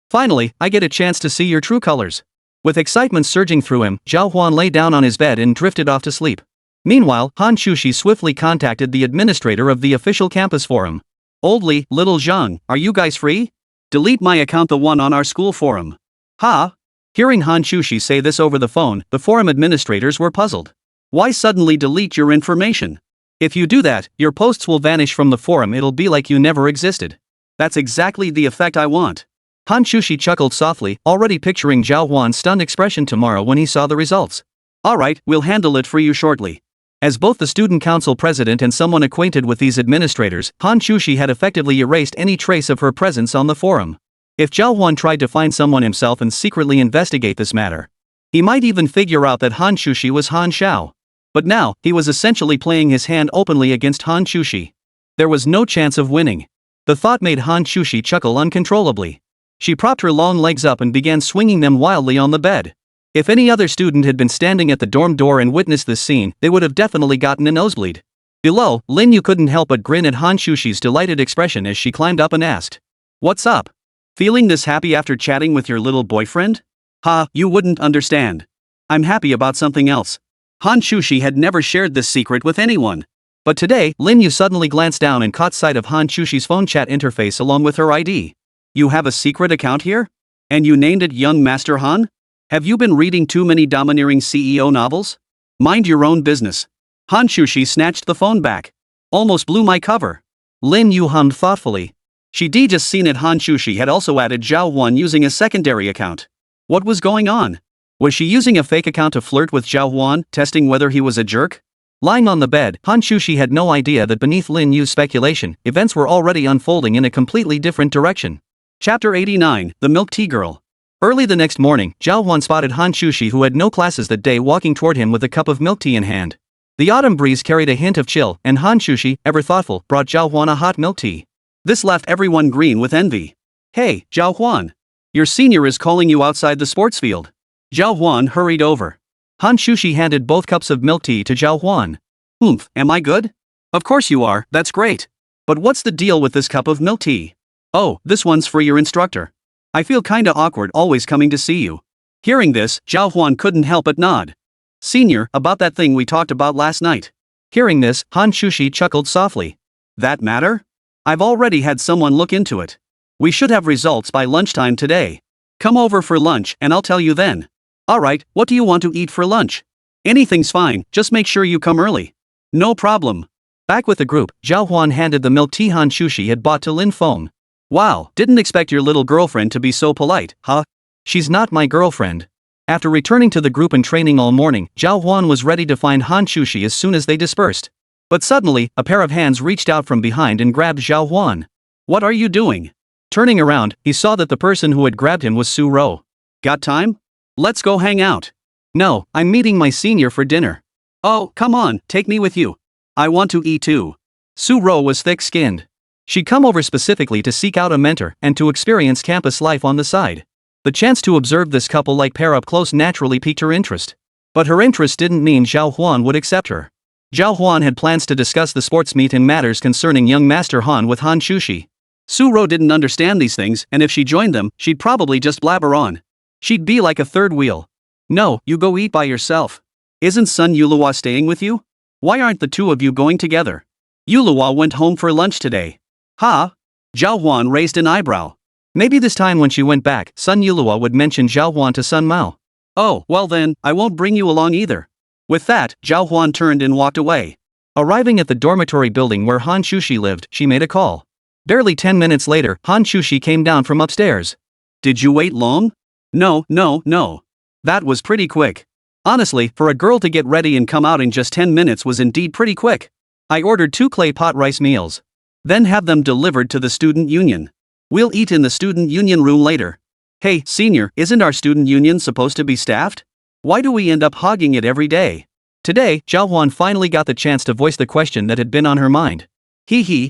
Finally, I get a chance to see your true colors. With excitement surging through him, Zhào Huān lay down on his bed and drifted off to sleep. Meanwhile, Hán Chǔxī swiftly contacted the administrator of the official campus forum. Oldly, little Zhang, are you guys free? Delete my account, the one on our school forum. Ha! Hearing Hán Chǔxī say this over the phone, the forum administrators were puzzled. Why suddenly delete your information? If you do that, your posts will vanish from the forum, it'll be like you never existed. That's exactly the effect I want. Hán Chǔxī chuckled softly, already picturing Zhào Huān's stunned expression tomorrow when he saw the results. Alright, we'll handle it for you shortly. As both the student council president and someone acquainted with these administrators, Hán Chǔxī had effectively erased any trace of her presence on the forum. If Zhào Huān tried to find someone himself and secretly investigate this matter, he might even figure out that Hán Chǔxī was Hán Shào. But now, he was essentially playing his hand openly against Hán Chǔxī. There was no chance of winning. The thought made Hán Chǔxī chuckle uncontrollably. She propped her long legs up and began swinging them wildly on the bed. If any other student had been standing at the dorm door and witnessed this scene, they would have definitely gotten a nosebleed. Below, Lin Yu couldn't help but grin at Hán Chǔxī's delighted expression as she climbed up and asked, "What's up? Feeling this happy after chatting with your little boyfriend?" "Ha, you wouldn't understand. I'm happy about something else." Hán Chǔxī had never shared this secret with anyone. But today, Lin Yu suddenly glanced down and caught sight of Hán Chǔxī's phone chat interface along with her ID. "You have a secret account here? And you named it Young Master Han? Have you been reading too many domineering CEO novels? Mind your own business." Hán Chǔxī snatched the phone back. "Almost blew my cover." Lin Yu hummed thoughtfully. She'd just seen it. Hán Chǔxī had also added Zhào Huān using a secondary account. What was going on? Was she using a fake account to flirt with Zhào Huān, testing whether he was a jerk? Lying on the bed, Hán Chǔxī had no idea that beneath Lin Yu's speculation, events were already unfolding in a completely different direction. Chapter 89, The Milk Tea Girl. Early the next morning, Zhào Huān spotted Hán Chǔxī, who had no classes that day, walking toward him with a cup of milk tea in hand. The autumn breeze carried a hint of chill, and Hán Chǔxī, ever thoughtful, brought Zhào Huān a hot milk tea. This left everyone green with envy. "Hey, Zhào Huān. Your senior is calling you outside the sports field." Zhào Huān hurried over. Hán Chǔxī handed both cups of milk tea to Zhào Huān. "Oomph, am I good?" "Of course you are, that's great. But what's the deal with this cup of milk tea?" "Oh, this one's for your instructor. I feel kinda awkward always coming to see you." Hearing this, Zhào Huān couldn't help but nod. "Senior, about that thing we talked about last night." Hearing this, Hán Chǔxī chuckled softly. "That matter? I've already had someone look into it. We should have results by lunchtime today. Come over for lunch and I'll tell you then." "Alright, what do you want to eat for lunch?" "Anything's fine, just make sure you come early." "No problem." Back with the group, Zhào Huān handed the milk tea Hán Chǔxī had bought to Lin Feng. "Wow, didn't expect your little girlfriend to be so polite, huh?" "She's not my girlfriend." After returning to the group and training all morning, Zhào Huān was ready to find Hán Chǔxī as soon as they dispersed. But suddenly, a pair of hands reached out from behind and grabbed Zhào Huān. "What are you doing?" Turning around, he saw that the person who had grabbed him was Su Ro. "Got time? Let's go hang out." "No, I'm meeting my senior for dinner." "Oh, come on, take me with you. I want to eat too." Su Ro was thick-skinned. She'd come over specifically to seek out a mentor and to experience campus life on the side. The chance to observe this couple-like pair up close naturally piqued her interest. But her interest didn't mean Zhào Huān would accept her. Zhào Huān had plans to discuss the sports meet and matters concerning young Master Han with Hán Chǔxī. Su Ro didn't understand these things, and if she joined them, she'd probably just blabber on. She'd be like a third wheel. "No, you go eat by yourself. Isn't Sun Yulua staying with you? Why aren't the two of you going together?" "Yulua went home for lunch today." "Ha?" Zhào Huān raised an eyebrow. Maybe this time when she went back, Sun Yulua would mention Zhào Huān to Sun Mao. "Oh, well then, I won't bring you along either." With that, Zhào Huān turned and walked away. Arriving at the dormitory building where Hán Chǔxī lived, she made a call. Barely 10 minutes later, Hán Chǔxī came down from upstairs. "Did you wait long?" No. That was pretty quick. Honestly, for a girl to get ready and come out in just 10 minutes was indeed pretty quick. I ordered 2 clay pot rice meals. Then have them delivered to the student union. We'll eat in the student union room later." "Hey, senior, isn't our student union supposed to be staffed? Why do we end up hogging it every day?" Today, Zhào Huān finally got the chance to voice the question that had been on her mind.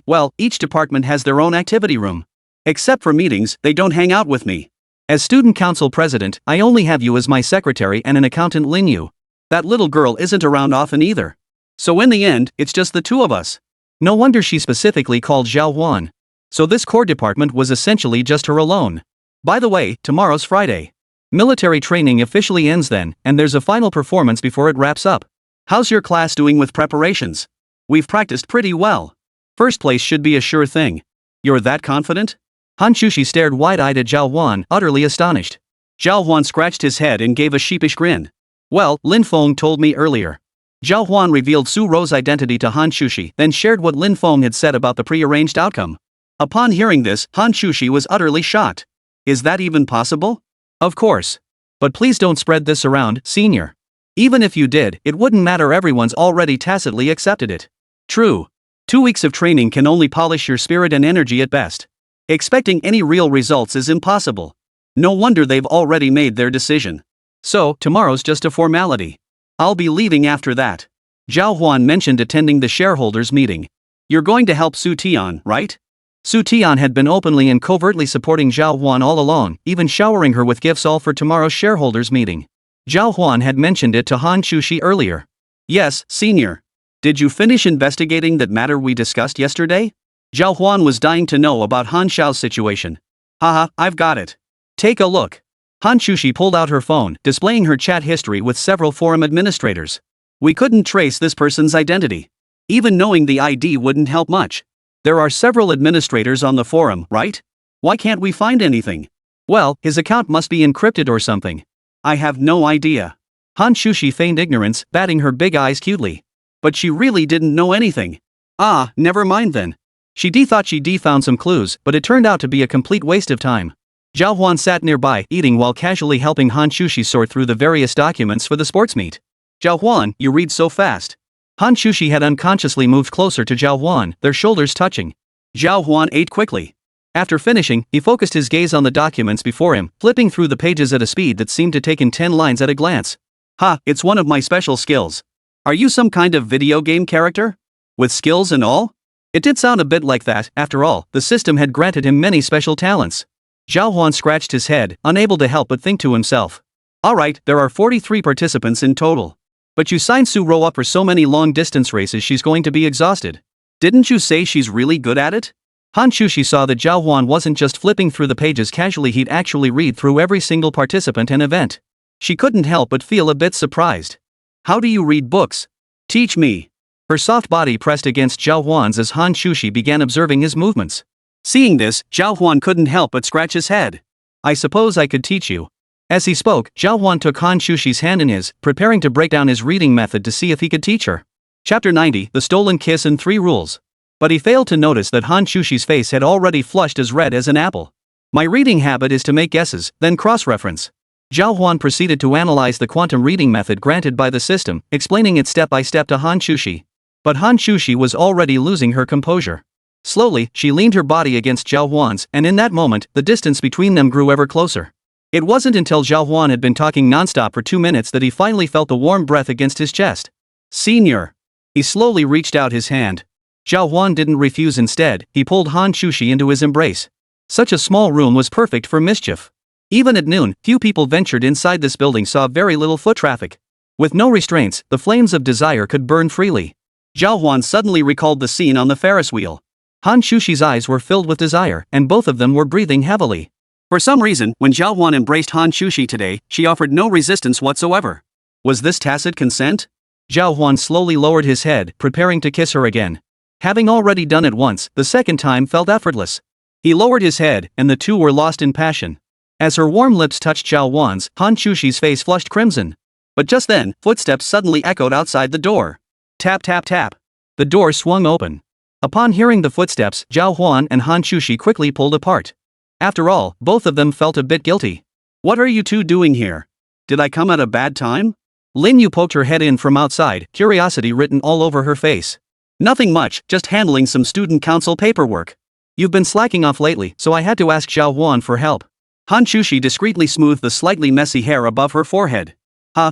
Well, each department has their own activity room. Except for meetings, they don't hang out with me. As student council president, I only have you as my secretary and an accountant Lin Yu. That little girl isn't around often either. So in the end, it's just the two of us. No wonder she specifically called Zhào Huān. So this core department was essentially just her alone. By the way, tomorrow's Friday. Military training officially ends then, and there's a final performance before it wraps up. How's your class doing with preparations? We've practiced pretty well. First place should be a sure thing. You're that confident? Hán Chǔxī stared wide-eyed at Zhào Huān, utterly astonished. Zhào Huān scratched his head and gave a sheepish grin. Well, Lin Feng told me earlier. Zhào Huān revealed Su Ro's identity to Hán Chǔxī, then shared what Lin Feng had said about the prearranged outcome. Upon hearing this, Hán Chǔxī was utterly shocked. Is that even possible? Of course. But please don't spread this around, senior. Even if you did, it wouldn't matter, everyone's already tacitly accepted it. True. 2 weeks of training can only polish your spirit and energy at best. Expecting any real results is impossible. No wonder they've already made their decision. So, tomorrow's just a formality. I'll be leaving after that. Zhào Huān mentioned attending the shareholders' meeting. You're going to help Su Tian, right? Su Tian had been openly and covertly supporting Zhào Huān all along, even showering her with gifts all for tomorrow's shareholders' meeting. Zhào Huān had mentioned it to Hán Chǔxī earlier. Yes, senior. Did you finish investigating that matter we discussed yesterday? Zhào Huān was dying to know about Hán Shào's situation. Haha, I've got it. Take a look. Hán Chǔxī pulled out her phone, displaying her chat history with several forum administrators. We couldn't trace this person's identity. Even knowing the ID wouldn't help much. There are several administrators on the forum, right? Why can't we find anything? Well, his account must be encrypted or something. I have no idea. Hán Chǔxī feigned ignorance, batting her big eyes cutely. But she really didn't know anything. Ah, never mind then. She thought she'd found some clues, but it turned out to be a complete waste of time. Zhào Huān sat nearby, eating while casually helping Hán Chǔxī sort through the various documents for the sports meet. Zhào Huān, you read so fast. Hán Chǔxī had unconsciously moved closer to Zhào Huān, their shoulders touching. Zhào Huān ate quickly. After finishing, he focused his gaze on the documents before him, flipping through the pages at a speed that seemed to take in 10 lines at a glance. Ha, it's one of my special skills. Are you some kind of video game character? With skills and all? It did sound a bit like that. After all, the system had granted him many special talents. Zhào Huān scratched his head, unable to help but think to himself. Alright, there are 43 participants in total. But you signed Su Ro up for so many long-distance races, she's going to be exhausted. Didn't you say she's really good at it? Hán Chǔxī saw that Zhào Huān wasn't just flipping through the pages casually, he'd actually read through every single participant and event. She couldn't help but feel a bit surprised. How do you read books? Teach me. Her soft body pressed against Zhào Huān's as Hán Chǔxī began observing his movements. Seeing this, Zhào Huān couldn't help but scratch his head. I suppose I could teach you. As he spoke, Zhào Huān took Hán Chǔxī's hand in his, preparing to break down his reading method to see if he could teach her. Chapter 90, The Stolen Kiss and 3 Rules. But he failed to notice that Hán Chǔxī's face had already flushed as red as an apple. My reading habit is to make guesses, then cross-reference. Zhào Huān proceeded to analyze the quantum reading method granted by the system, explaining it step by step to Hán Chǔxī. But Hán Chǔxī was already losing her composure. Slowly, she leaned her body against Zhào Huān's, and in that moment, the distance between them grew ever closer. It wasn't until Zhào Huān had been talking nonstop for 2 minutes that he finally felt the warm breath against his chest. Senior. He slowly reached out his hand. Zhào Huān didn't refuse, instead, he pulled Hán Chǔxī into his embrace. Such a small room was perfect for mischief. Even at noon, few people ventured inside this building, saw very little foot traffic. With no restraints, the flames of desire could burn freely. Zhào Huān suddenly recalled the scene on the Ferris wheel. Hán Chǔxī's eyes were filled with desire, and both of them were breathing heavily. For some reason, when Zhào Huān embraced Hán Chǔxī today, she offered no resistance whatsoever. Was this tacit consent? Zhào Huān slowly lowered his head, preparing to kiss her again. Having already done it once, the second time felt effortless. He lowered his head, and the two were lost in passion. As her warm lips touched Zhào Huān's, Hán Chǔxī's face flushed crimson. But just then, footsteps suddenly echoed outside the door. Tap tap tap. The door swung open. Upon hearing the footsteps, Zhào Huān and Hán Chǔxī quickly pulled apart. After all, both of them felt a bit guilty. What are you two doing here? Did I come at a bad time? Lin Yu poked her head in from outside, curiosity written all over her face. Nothing much, just handling some student council paperwork. You've been slacking off lately, so I had to ask Zhào Huān for help. Hán Chǔxī discreetly smoothed the slightly messy hair above her forehead.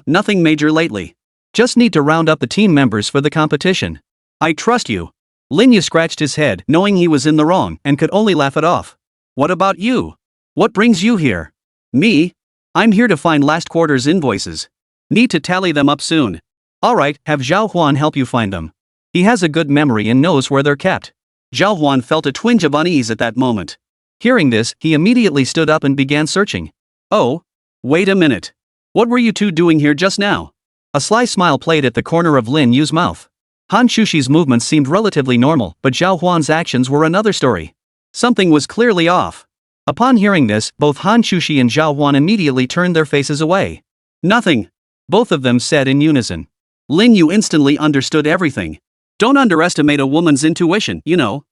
Nothing major lately. Just need to round up the team members for the competition. I trust you. Lin Yu scratched his head, knowing he was in the wrong, and could only laugh it off. What about you? What brings you here? Me? I'm here to find last quarter's invoices. Need to tally them up soon. Alright, have Zhào Huān help you find them. He has a good memory and knows where they're kept. Zhào Huān felt a twinge of unease at that moment. Hearing this, he immediately stood up and began searching. Oh, wait a minute. What were you two doing here just now? A sly smile played at the corner of Lin Yu's mouth. Hán Chǔxī's movements seemed relatively normal, but Zhào Huān's actions were another story. Something was clearly off. Upon hearing this, both Hán Chǔxī and Zhào Huān immediately turned their faces away. Nothing. Both of them said in unison. Lin Yu instantly understood everything. Don't underestimate a woman's intuition, you know.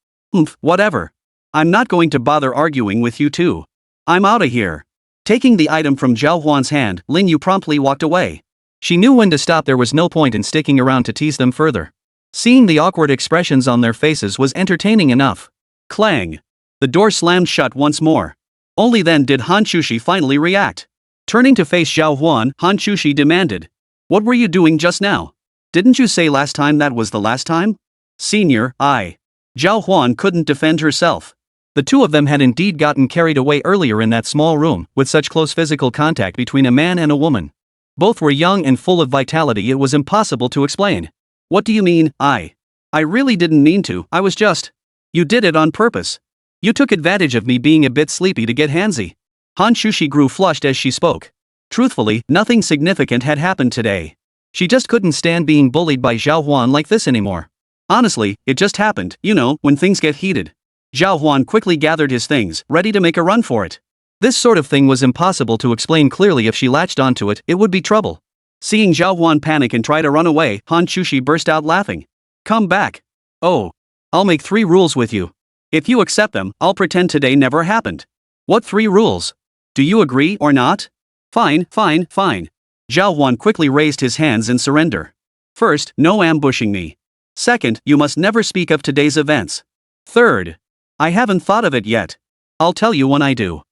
Whatever. I'm not going to bother arguing with you two. I'm outta here. Taking the item from Zhào Huān's hand, Lin Yu promptly walked away. She knew when to stop. There was no point in sticking around to tease them further. Seeing the awkward expressions on their faces was entertaining enough. Clang. The door slammed shut once more. Only then did Hán Chǔxī finally react. Turning to face Zhào Huān, Hán Chǔxī demanded. What were you doing just now? Didn't you say last time that was the last time? Senior, Zhào Huān couldn't defend herself. The two of them had indeed gotten carried away earlier in that small room, with such close physical contact between a man and a woman. Both were young and full of vitality. It was impossible to explain. What do you mean, I really didn't mean to, I was just. You did it on purpose. You took advantage of me being a bit sleepy to get handsy. Hán Chǔxī grew flushed as she spoke. Truthfully, nothing significant had happened today. She just couldn't stand being bullied by Zhào Huān like this anymore. Honestly, it just happened, you know, when things get heated. Zhào Huān quickly gathered his things, ready to make a run for it. This sort of thing was impossible to explain clearly. If she latched onto it, it would be trouble. Seeing Zhào Huān panic and try to run away, Hán Chǔxī burst out laughing. Come back. Oh. I'll make 3 rules with you. If you accept them, I'll pretend today never happened. What 3 rules? Do you agree or not? Fine. Zhào Huān quickly raised his hands in surrender. First, no ambushing me. Second, you must never speak of today's events. Third, I haven't thought of it yet. I'll tell you when I do.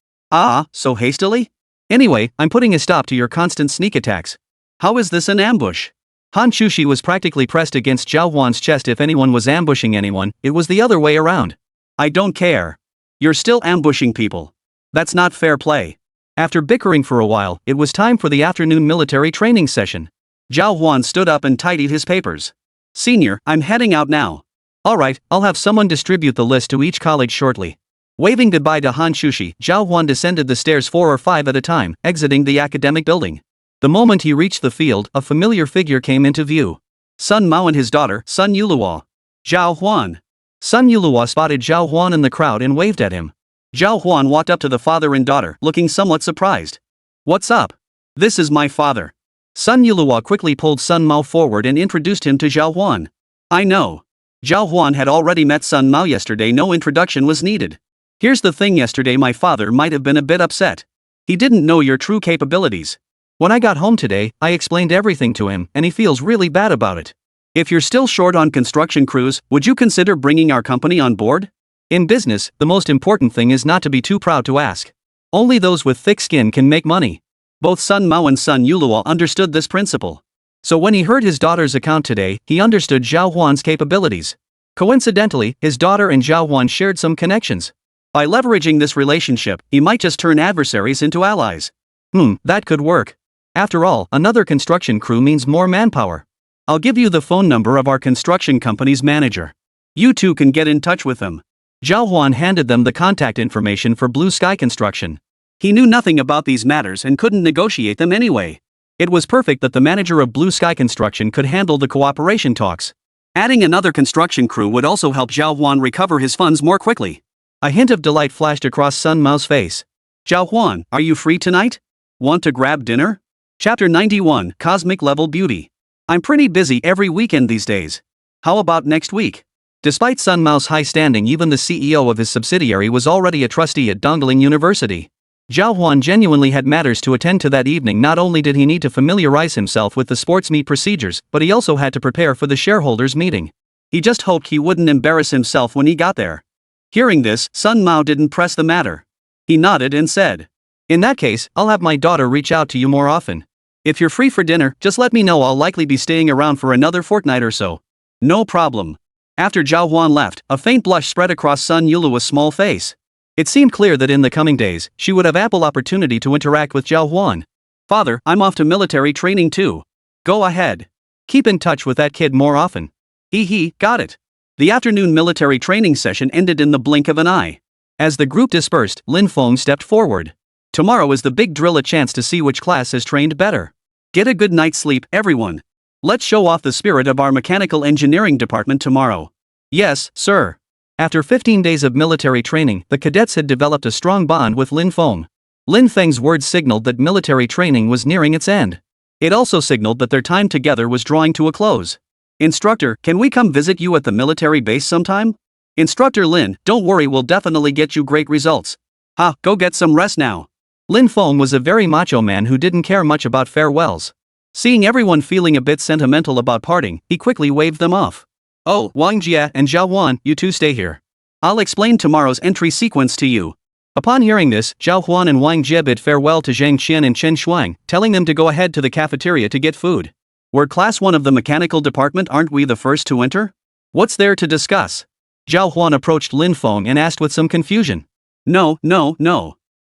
So hastily? Anyway, I'm putting a stop to your constant sneak attacks. How is this an ambush? Hán Chǔxī was practically pressed against Zhào Huān's chest. If anyone was ambushing anyone, it was the other way around. I don't care. You're still ambushing people. That's not fair play. After bickering for a while, it was time for the afternoon military training session. Zhào Huān stood up and tidied his papers. Senior, I'm heading out now. Alright, I'll have someone distribute the list to each college shortly. Waving goodbye to Hán Chǔxī, Zhào Huān descended the stairs 4 or 5 at a time, exiting the academic building. The moment he reached the field, a familiar figure came into view. Sun Mao and his daughter, Sun Yuluo. Zhào Huān. Sun Yuluo spotted Zhào Huān in the crowd and waved at him. Zhào Huān walked up to the father and daughter, looking somewhat surprised. What's up? This is my father. Sun Yuluo quickly pulled Sun Mao forward and introduced him to Zhào Huān. I know. Zhào Huān had already met Sun Mao yesterday. No introduction was needed. Here's the thing, yesterday my father might have been a bit upset. He didn't know your true capabilities. When I got home today, I explained everything to him, and he feels really bad about it. If you're still short on construction crews, would you consider bringing our company on board? In business, the most important thing is not to be too proud to ask. Only those with thick skin can make money. Both Sun Mao and Sun Yuluo understood this principle. So when he heard his daughter's account today, he understood Zhào Huān's capabilities. Coincidentally, his daughter and Zhào Huān shared some connections. By leveraging this relationship, he might just turn adversaries into allies. That could work. After all, another construction crew means more manpower. I'll give you the phone number of our construction company's manager. You two can get in touch with him. Zhào Huān handed them the contact information for Blue Sky Construction. He knew nothing about these matters and couldn't negotiate them anyway. It was perfect that the manager of Blue Sky Construction could handle the cooperation talks. Adding another construction crew would also help Zhào Huān recover his funds more quickly. A hint of delight flashed across Sun Mao's face. Zhào Huān, are you free tonight? Want to grab dinner? Chapter 91, Cosmic Level Beauty. I'm pretty busy every weekend these days. How about next week? Despite Sun Mao's high standing, even the CEO of his subsidiary was already a trustee at Dongling University. Zhào Huān genuinely had matters to attend to that evening. Not only did he need to familiarize himself with the sports meet procedures, but he also had to prepare for the shareholders' meeting. He just hoped he wouldn't embarrass himself when he got there. Hearing this, Sun Mao didn't press the matter. He nodded and said, "In that case, I'll have my daughter reach out to you more often. If you're free for dinner, just let me know. I'll likely be staying around for another fortnight or so." No problem. After Zhào Huān left, a faint blush spread across Sun Yuluo's small face. It seemed clear that in the coming days, she would have ample opportunity to interact with Zhào Huān. Father, I'm off to military training too. Go ahead. Keep in touch with that kid more often. Got it. The afternoon military training session ended in the blink of an eye. As the group dispersed, Lin Feng stepped forward. Tomorrow is the big drill, a chance to see which class has trained better. Get a good night's sleep, everyone. Let's show off the spirit of our mechanical engineering department tomorrow. Yes, sir. After 15 days of military training, the cadets had developed a strong bond with Lin Feng. Lin Feng's words signaled that military training was nearing its end. It also signaled that their time together was drawing to a close. Instructor, can we come visit you at the military base sometime? Instructor Lin, don't worry, we'll definitely get you great results. Go get some rest now. Lin Feng was a very macho man who didn't care much about farewells. Seeing everyone feeling a bit sentimental about parting, he quickly waved them off. Oh, Wang Jie and Zhào Huān, you two stay here. I'll explain tomorrow's entry sequence to you. Upon hearing this, Zhào Huān and Wang Jie bid farewell to Zhang Qian and Chen Shuang, telling them to go ahead to the cafeteria to get food. We're class 1 of the mechanical department, aren't we the first to enter? What's there to discuss? Zhào Huān approached Lin Feng and asked with some confusion. No.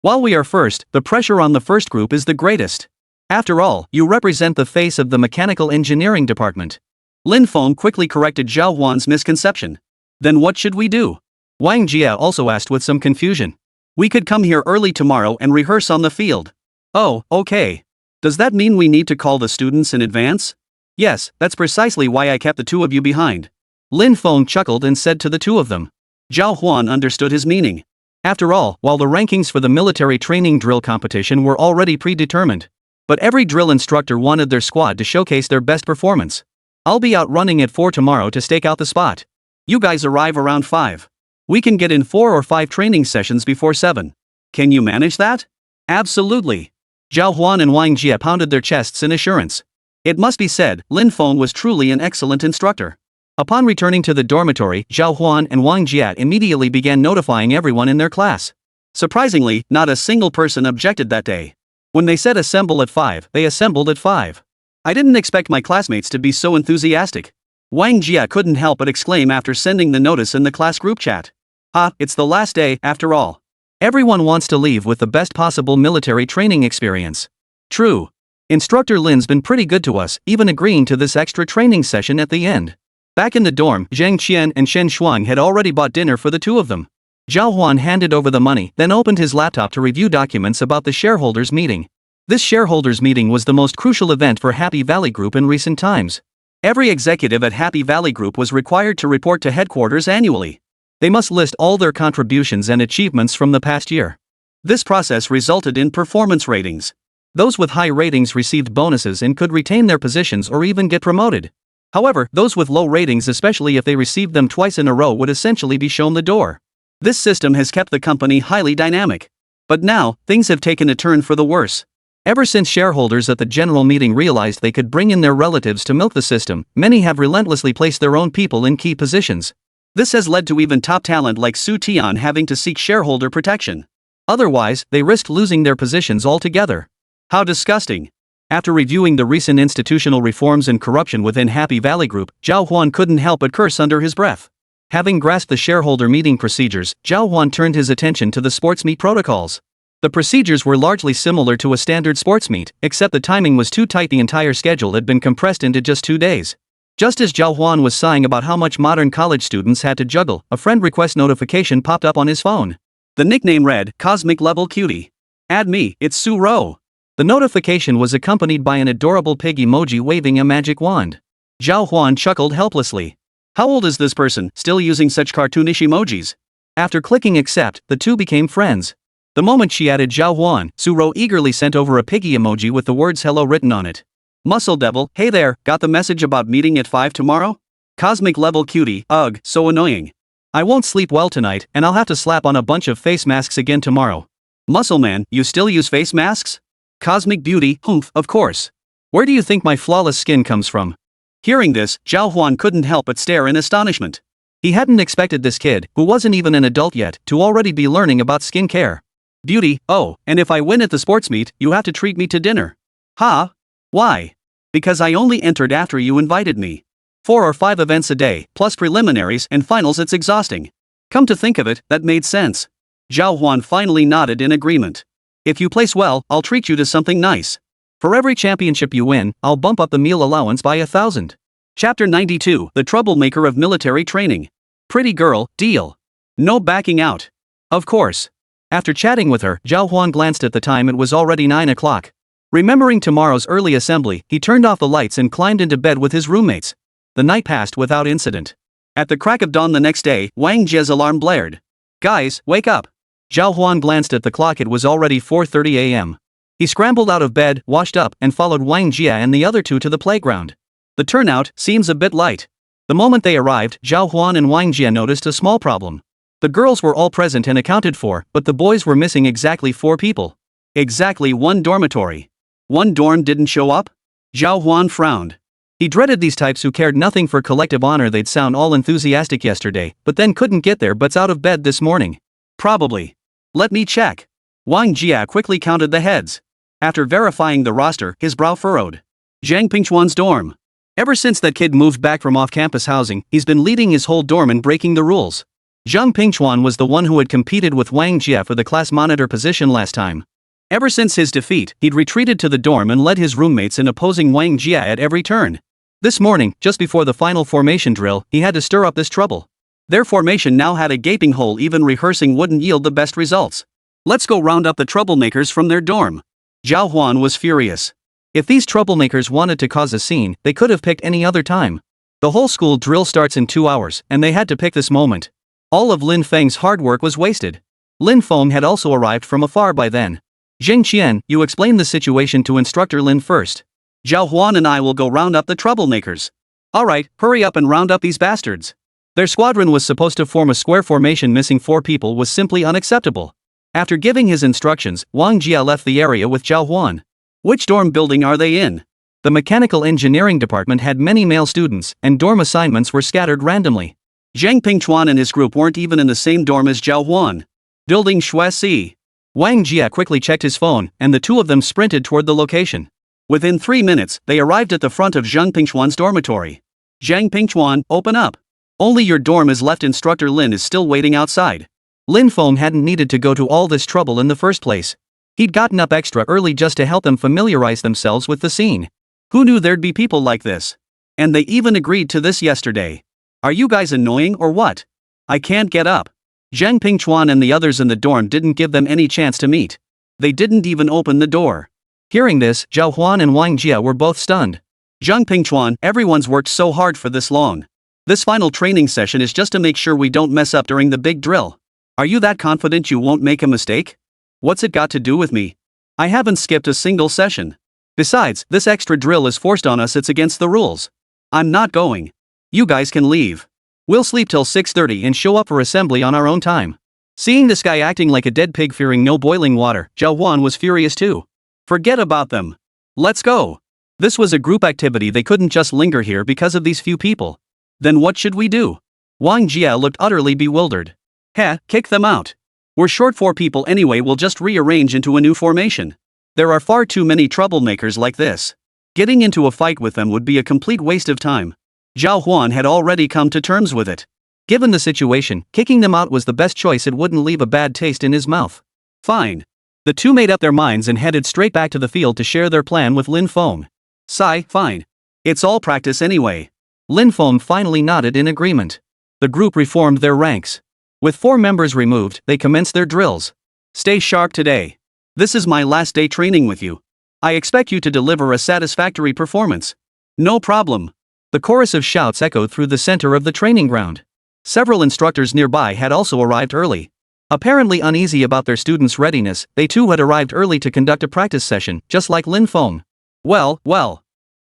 While we are first, the pressure on the first group is the greatest. After all, you represent the face of the mechanical engineering department. Lin Feng quickly corrected Zhào Huān's misconception. Then what should we do? Wang Jie also asked with some confusion. We could come here early tomorrow and rehearse on the field. Oh, okay. Does that mean we need to call the students in advance? Yes, that's precisely why I kept the two of you behind. Lin Feng chuckled and said to the two of them. Zhào Huān understood his meaning. After all, while the rankings for the military training drill competition were already predetermined, but every drill instructor wanted their squad to showcase their best performance. I'll be out running at 4 tomorrow to stake out the spot. You guys arrive around 5. We can get in 4 or 5 training sessions before 7. Can you manage that? Absolutely. Zhào Huān and Wang Jie pounded their chests in assurance. It must be said, Lin Feng was truly an excellent instructor. Upon returning to the dormitory, Zhào Huān and Wang Jie immediately began notifying everyone in their class. Surprisingly, not a single person objected that day. When they said assemble at 5, they assembled at 5. I didn't expect my classmates to be so enthusiastic. Wang Jie couldn't help but exclaim after sending the notice in the class group chat. It's the last day, after all. Everyone wants to leave with the best possible military training experience. True. Instructor Lin's been pretty good to us, even agreeing to this extra training session at the end. Back in the dorm, Zhang Qian and Chen Shuang had already bought dinner for the two of them. Zhào Huān handed over the money, then opened his laptop to review documents about the shareholders' meeting. This shareholders' meeting was the most crucial event for Happy Valley Group in recent times. Every executive at Happy Valley Group was required to report to headquarters annually. They must list all their contributions and achievements from the past year. This process resulted in performance ratings. Those with high ratings received bonuses and could retain their positions or even get promoted. However, those with low ratings, especially if they received them twice in a row, would essentially be shown the door. This system has kept the company highly dynamic. But now, things have taken a turn for the worse. Ever since shareholders at the general meeting realized they could bring in their relatives to milk the system, many have relentlessly placed their own people in key positions. This has led to even top talent like Su Tian having to seek shareholder protection. Otherwise, they risked losing their positions altogether. How disgusting. After reviewing the recent institutional reforms and corruption within Happy Valley Group, Zhào Huān couldn't help but curse under his breath. Having grasped the shareholder meeting procedures, Zhào Huān turned his attention to the sports meet protocols. The procedures were largely similar to a standard sports meet, except the timing was too tight. The entire schedule had been compressed into just 2 days. Just as Zhào Huān was sighing about how much modern college students had to juggle, a friend request notification popped up on his phone. The nickname read, Cosmic Level Cutie. Add me, it's Su Ro. The notification was accompanied by an adorable pig emoji waving a magic wand. Zhào Huān chuckled helplessly. How old is this person, still using such cartoonish emojis? After clicking accept, the two became friends. The moment she added Zhào Huān, Su Ro eagerly sent over a piggy emoji with the words hello written on it. Muscle Devil, hey there, got the message about meeting at 5 tomorrow? Cosmic Level Cutie, ugh, so annoying. I won't sleep well tonight, and I'll have to slap on a bunch of face masks again tomorrow. Muscle Man, you still use face masks? Cosmic Beauty, humph, of course. Where do you think my flawless skin comes from? Hearing this, Zhào Huān couldn't help but stare in astonishment. He hadn't expected this kid, who wasn't even an adult yet, to already be learning about skincare. Beauty, oh, and if I win at the sports meet, you have to treat me to dinner. Ha? Why? Because I only entered after you invited me. 4 or 5 events a day, plus preliminaries and finals, it's exhausting. Come to think of it, that made sense. Zhào Huān finally nodded in agreement. If you place well, I'll treat you to something nice. For every championship you win, I'll bump up the meal allowance by 1,000. Chapter 92, The Troublemaker of Military Training. Pretty girl, deal. No backing out. Of course. After chatting with her, Zhào Huān glanced at the time. It was already 9 o'clock. Remembering tomorrow's early assembly, he turned off the lights and climbed into bed with his roommates. The night passed without incident. At the crack of dawn the next day, Wang Jie's alarm blared. Guys, wake up. Zhào Huān glanced at the clock. It was already 4:30 a.m. He scrambled out of bed, washed up, and followed Wang Jie and the other two to the playground. The turnout seems a bit light. The moment they arrived, Zhào Huān and Wang Jie noticed a small problem. The girls were all present and accounted for, but the boys were missing exactly 4 people. Exactly 1 dormitory. 1 dorm didn't show up? Zhào Huān frowned. He dreaded these types who cared nothing for collective honor. They'd sound all enthusiastic yesterday, but then couldn't get their butts out of bed this morning. Probably. Let me check. Wang Jie quickly counted the heads. After verifying the roster, his brow furrowed. Zhang Pingchuan's dorm. Ever since that kid moved back from off-campus housing, he's been leading his whole dorm in breaking the rules. Zhang Pingchuan was the one who had competed with Wang Jie for the class monitor position last time. Ever since his defeat, he'd retreated to the dorm and led his roommates in opposing Wang Jie at every turn. This morning, just before the final formation drill, he had to stir up this trouble. Their formation now had a gaping hole. Even rehearsing wouldn't yield the best results. Let's go round up the troublemakers from their dorm. Zhào Huān was furious. If these troublemakers wanted to cause a scene, they could have picked any other time. The whole school drill starts in 2 hours, and they had to pick this moment. All of Lin Feng's hard work was wasted. Lin Feng had also arrived from afar by then. Zheng Qian, you explain the situation to Instructor Lin first. Zhào Huān and I will go round up the troublemakers. Alright, hurry up and round up these bastards. Their squadron was supposed to form a square formation. Missing 4 people was simply unacceptable. After giving his instructions, Wang Jie left the area with Zhào Huān. Which dorm building are they in? The mechanical engineering department had many male students, and dorm assignments were scattered randomly. Zhang Pingchuan and his group weren't even in the same dorm as Zhào Huān. Building Shuasi. Wang Jie quickly checked his phone, and the two of them sprinted toward the location. Within 3 minutes, they arrived at the front of Zhang Pingchuan's dormitory. Zhang Pingchuan, open up. Only your dorm is left. Instructor Lin is still waiting outside. Lin Feng hadn't needed to go to all this trouble in the first place. He'd gotten up extra early just to help them familiarize themselves with the scene. Who knew there'd be people like this? And they even agreed to this yesterday. Are you guys annoying or what? I can't get up. Zhang Pingchuan and the others in the dorm didn't give them any chance to meet. They didn't even open the door. Hearing this, Zhào Huān and Wang Jie were both stunned. Zhang Pingchuan, everyone's worked so hard for this long. This final training session is just to make sure we don't mess up during the big drill. Are you that confident you won't make a mistake? What's it got to do with me? I haven't skipped a single session. Besides, this extra drill is forced on us. It's against the rules. I'm not going. You guys can leave. We'll sleep till 6:30 and show up for assembly on our own time. Seeing this guy acting like a dead pig, fearing no boiling water, Zhào Huān was furious too. Forget about them. Let's go. This was a group activity. They couldn't just linger here because of these few people. Then what should we do? Wang Jie looked utterly bewildered. Heh, kick them out. We're short 4 people anyway. We'll just rearrange into a new formation. There are far too many troublemakers like this. Getting into a fight with them would be a complete waste of time. Zhào Huān had already come to terms with it. Given the situation, kicking them out was the best choice. It wouldn't leave a bad taste in his mouth. Fine. The two made up their minds and headed straight back to the field to share their plan with Lin Feng. Sigh, fine. It's all practice anyway. Lin Feng finally nodded in agreement. The group reformed their ranks. With 4 members removed, they commenced their drills. Stay sharp today. This is my last day training with you. I expect you to deliver a satisfactory performance. No problem. The chorus of shouts echoed through the center of the training ground. Several instructors nearby had also arrived early. Apparently uneasy about their students' readiness, they too had arrived early to conduct a practice session, just like Lin Feng. Well.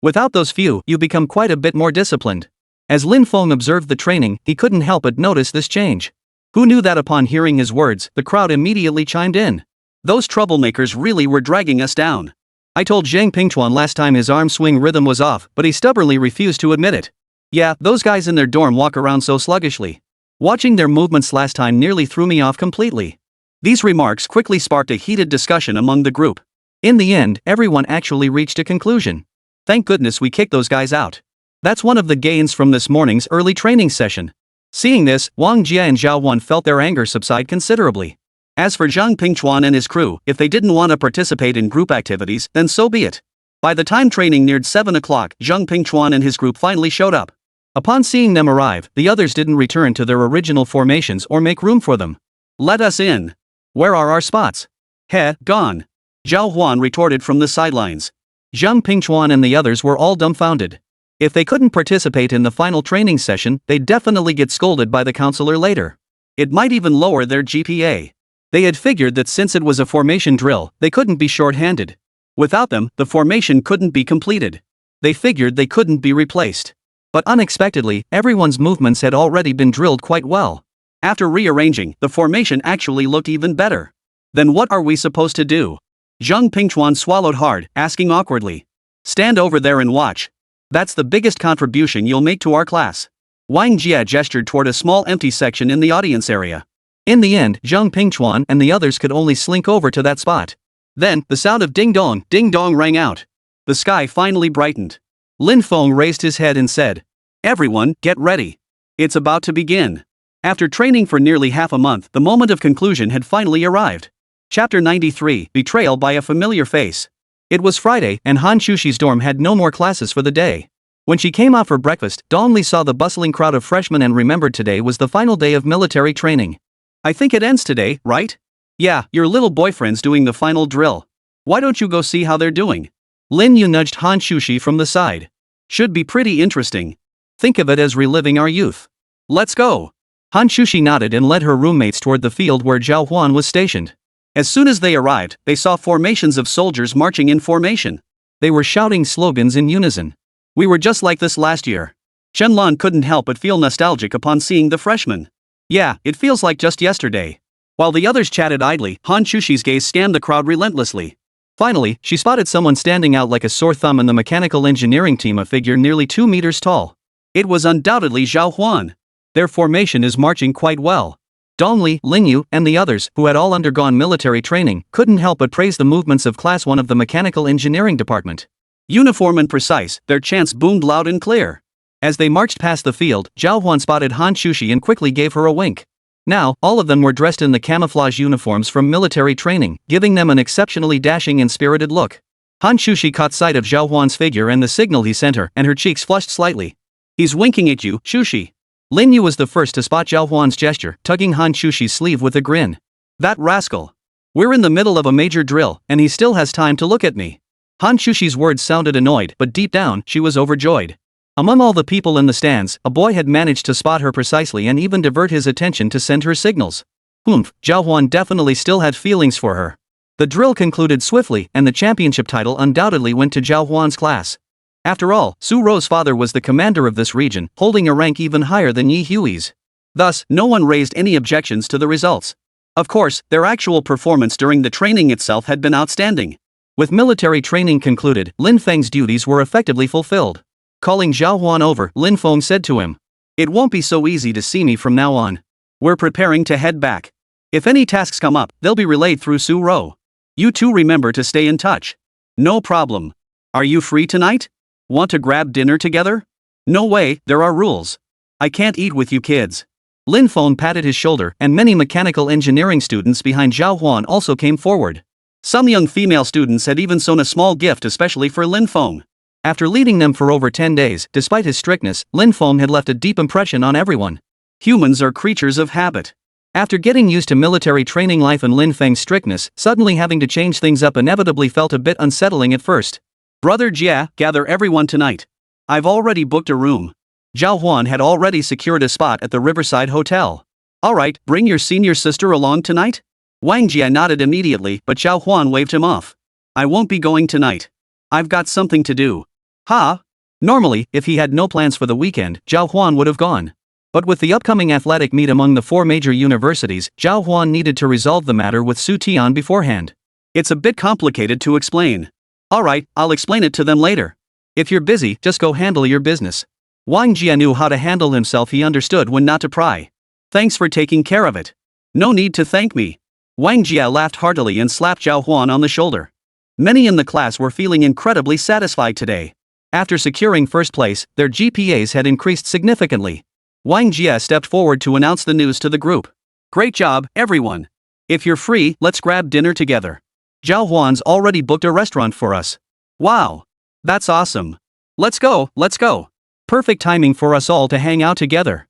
Without those few, you become quite a bit more disciplined. As Lin Feng observed the training, he couldn't help but notice this change. Who knew that? Upon hearing his words, the crowd immediately chimed in. Those troublemakers really were dragging us down. I told Zhang Pingchuan last time his arm swing rhythm was off, but he stubbornly refused to admit it. Yeah, those guys in their dorm walk around so sluggishly. Watching their movements last time nearly threw me off completely. These remarks quickly sparked a heated discussion among the group. In the end, everyone actually reached a conclusion. Thank goodness we kicked those guys out. That's one of the gains from this morning's early training session. Seeing this, Wang Jie and Zhào Huān felt their anger subside considerably. As for Zhang Pingchuan and his crew, if they didn't want to participate in group activities, then so be it. By the time training neared 7 o'clock, Zhang Pingchuan and his group finally showed up. Upon seeing them arrive, the others didn't return to their original formations or make room for them. Let us in. Where are our spots? Gone. Zhào Huān retorted from the sidelines. Zhang Pingchuan and the others were all dumbfounded. If they couldn't participate in the final training session, they'd definitely get scolded by the counselor later. It might even lower their GPA. They had figured that since it was a formation drill, they couldn't be short-handed. Without them, the formation couldn't be completed. They figured they couldn't be replaced. But unexpectedly, everyone's movements had already been drilled quite well. After rearranging, the formation actually looked even better. Then what are we supposed to do? Zhang Pingchuan swallowed hard, asking awkwardly. Stand over there and watch. That's the biggest contribution you'll make to our class. Wang Jia gestured toward a small empty section in the audience area. In the end, Zhang Pingchuan and the others could only slink over to that spot. Then, the sound of ding dong rang out. The sky finally brightened. Lin Feng raised his head and said, Everyone, get ready. It's about to begin. After training for nearly half a month, the moment of conclusion had finally arrived. Chapter 93, Betrayal by a Familiar Face. It was Friday, and Hán Chǔxī's dorm had no more classes for the day. When she came out for breakfast, Dong Li saw the bustling crowd of freshmen and remembered today was the final day of military training. I think it ends today, right? Yeah, your little boyfriend's doing the final drill. Why don't you go see how they're doing? Lin Yu nudged Hán Chǔxī from the side. Should be pretty interesting. Think of it as reliving our youth. Let's go. Hán Chǔxī nodded and led her roommates toward the field where Zhào Huān was stationed. As soon as they arrived, they saw formations of soldiers marching in formation. They were shouting slogans in unison. We were just like this last year. Chen-Lan couldn't help but feel nostalgic upon seeing the freshmen. Yeah, it feels like just yesterday. While the others chatted idly, Hán Chǔxī's gaze scanned the crowd relentlessly. Finally, she spotted someone standing out like a sore thumb in the mechanical engineering team, a figure nearly 2 meters tall. It was undoubtedly Zhào Huān. Their formation is marching quite well. Dong Li, Ling Yu, and the others, who had all undergone military training, couldn't help but praise the movements of Class 1 of the Mechanical Engineering Department. Uniform and precise, their chants boomed loud and clear. As they marched past the field, Zhào Huān spotted Hán Chǔxī and quickly gave her a wink. Now, all of them were dressed in the camouflage uniforms from military training, giving them an exceptionally dashing and spirited look. Hán Chǔxī caught sight of Zhào Huān's figure and the signal he sent her, and her cheeks flushed slightly. He's winking at you, Chǔxī. Lin Yu was the first to spot Zhào Huān's gesture, tugging Hán Chǔxī's sleeve with a grin. That rascal. We're in the middle of a major drill, and he still has time to look at me. Hán Chǔxī's words sounded annoyed, but deep down, she was overjoyed. Among all the people in the stands, a boy had managed to spot her precisely and even divert his attention to send her signals. Zhào Huān definitely still had feelings for her. The drill concluded swiftly, and the championship title undoubtedly went to Zhào Huān's class. After all, Su Ro's father was the commander of this region, holding a rank even higher than Yi Hui's. Thus, no one raised any objections to the results. Of course, their actual performance during the training itself had been outstanding. With military training concluded, Lin Feng's duties were effectively fulfilled. Calling Zhào Huān over, Lin Feng said to him, It won't be so easy to see me from now on. We're preparing to head back. If any tasks come up, they'll be relayed through Su Ro. You two remember to stay in touch. No problem. Are you free tonight? Want to grab dinner together? No way, there are rules. I can't eat with you kids. Lin Feng patted his shoulder, and many mechanical engineering students behind Zhào Huān also came forward. Some young female students had even sewn a small gift especially for Lin Feng. After leading them for over 10 days, despite his strictness, Lin Feng had left a deep impression on everyone. Humans are creatures of habit. After getting used to military training life and Lin Feng's strictness, suddenly having to change things up inevitably felt a bit unsettling at first. Brother Jia, gather everyone tonight. I've already booked a room. Zhào Huān had already secured a spot at the Riverside Hotel. Alright, bring your senior sister along tonight? Wang Jia nodded immediately, but Zhào Huān waved him off. I won't be going tonight. I've got something to do. Ha! Normally, if he had no plans for the weekend, Zhào Huān would have gone. But with the upcoming athletic meet among the 4 major universities, Zhào Huān needed to resolve the matter with Su Tian beforehand. It's a bit complicated to explain. Alright, I'll explain it to them later. If you're busy, just go handle your business. Wang Jia knew how to handle himself, he understood when not to pry. Thanks for taking care of it. No need to thank me. Wang Jia laughed heartily and slapped Zhào Huān on the shoulder. Many in the class were feeling incredibly satisfied today. After securing first place, their GPAs had increased significantly. Wang Jia stepped forward to announce the news to the group. Great job, everyone. If you're free, let's grab dinner together. Zhào Huān's already booked a restaurant for us. Wow. That's awesome. Let's go, let's go. Perfect timing for us all to hang out together.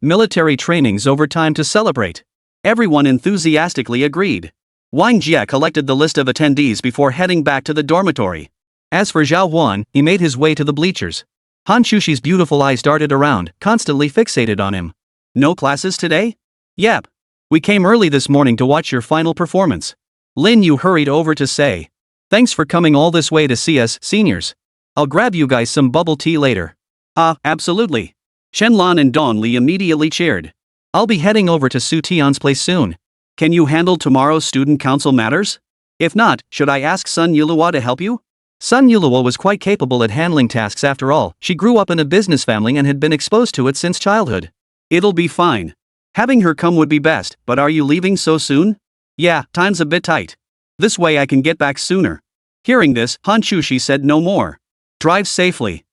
Military training's over, time to celebrate. Everyone enthusiastically agreed. Wang Jie collected the list of attendees before heading back to the dormitory. As for Zhào Huān, he made his way to the bleachers. Hán Chǔxī's beautiful eyes darted around, constantly fixated on him. No classes today? Yep. We came early this morning to watch your final performance. Lin Yu hurried over to say. Thanks for coming all this way to see us, seniors. I'll grab you guys some bubble tea later. Absolutely. Shenlan and Don Li immediately cheered. I'll be heading over to Su Tian's place soon. Can you handle tomorrow's student council matters? If not, should I ask Sun Yulua to help you? Sun Yulua was quite capable at handling tasks after all. She grew up in a business family and had been exposed to it since childhood. It'll be fine. Having her come would be best, but are you leaving so soon? Yeah, time's a bit tight. This way I can get back sooner. Hearing this, Hán Chǔxī said no more. Drive safely.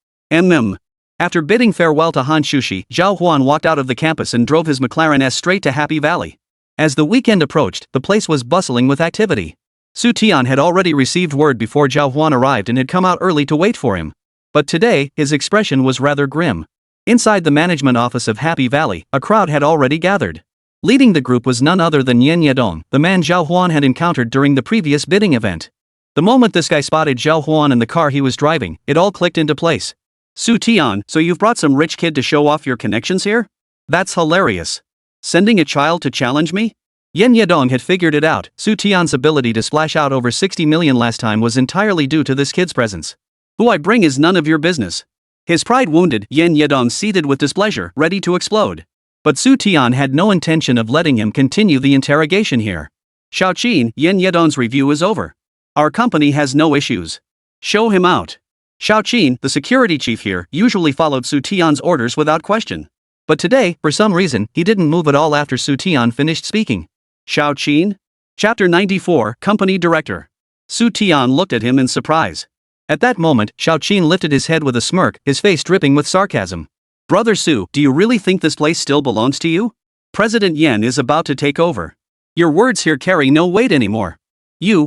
After bidding farewell to Hán Chǔxī, Zhào Huān walked out of the campus and drove his McLaren S straight to Happy Valley. As the weekend approached, the place was bustling with activity. Su Tian had already received word before Zhào Huān arrived and had come out early to wait for him. But today, his expression was rather grim. Inside the management office of Happy Valley, a crowd had already gathered. Leading the group was none other than Yen Yedong, the man Zhào Huān had encountered during the previous bidding event. The moment this guy spotted Zhào Huān and the car he was driving, it all clicked into place. Su Tian, so you've brought some rich kid to show off your connections here? That's hilarious. Sending a child to challenge me? Yen Yedong had figured it out. Su Tian's ability to splash out over 60 million last time was entirely due to this kid's presence. Who I bring is none of your business. His pride wounded, Yen Yedong seethed with displeasure, ready to explode. But Su Tian had no intention of letting him continue the interrogation here. Xiaoqin, Yen Yedong's review is over. Our company has no issues. Show him out. Xiaoqin, the security chief here, usually followed Su Tian's orders without question. But today, for some reason, he didn't move at all after Su Tian finished speaking. Xiaoqin? Chapter 94, Company Director. Su Tian looked at him in surprise. At that moment, Xiaoqin lifted his head with a smirk, his face dripping with sarcasm. Brother Su, do you really think this place still belongs to you? President Yen is about to take over. Your words here carry no weight anymore.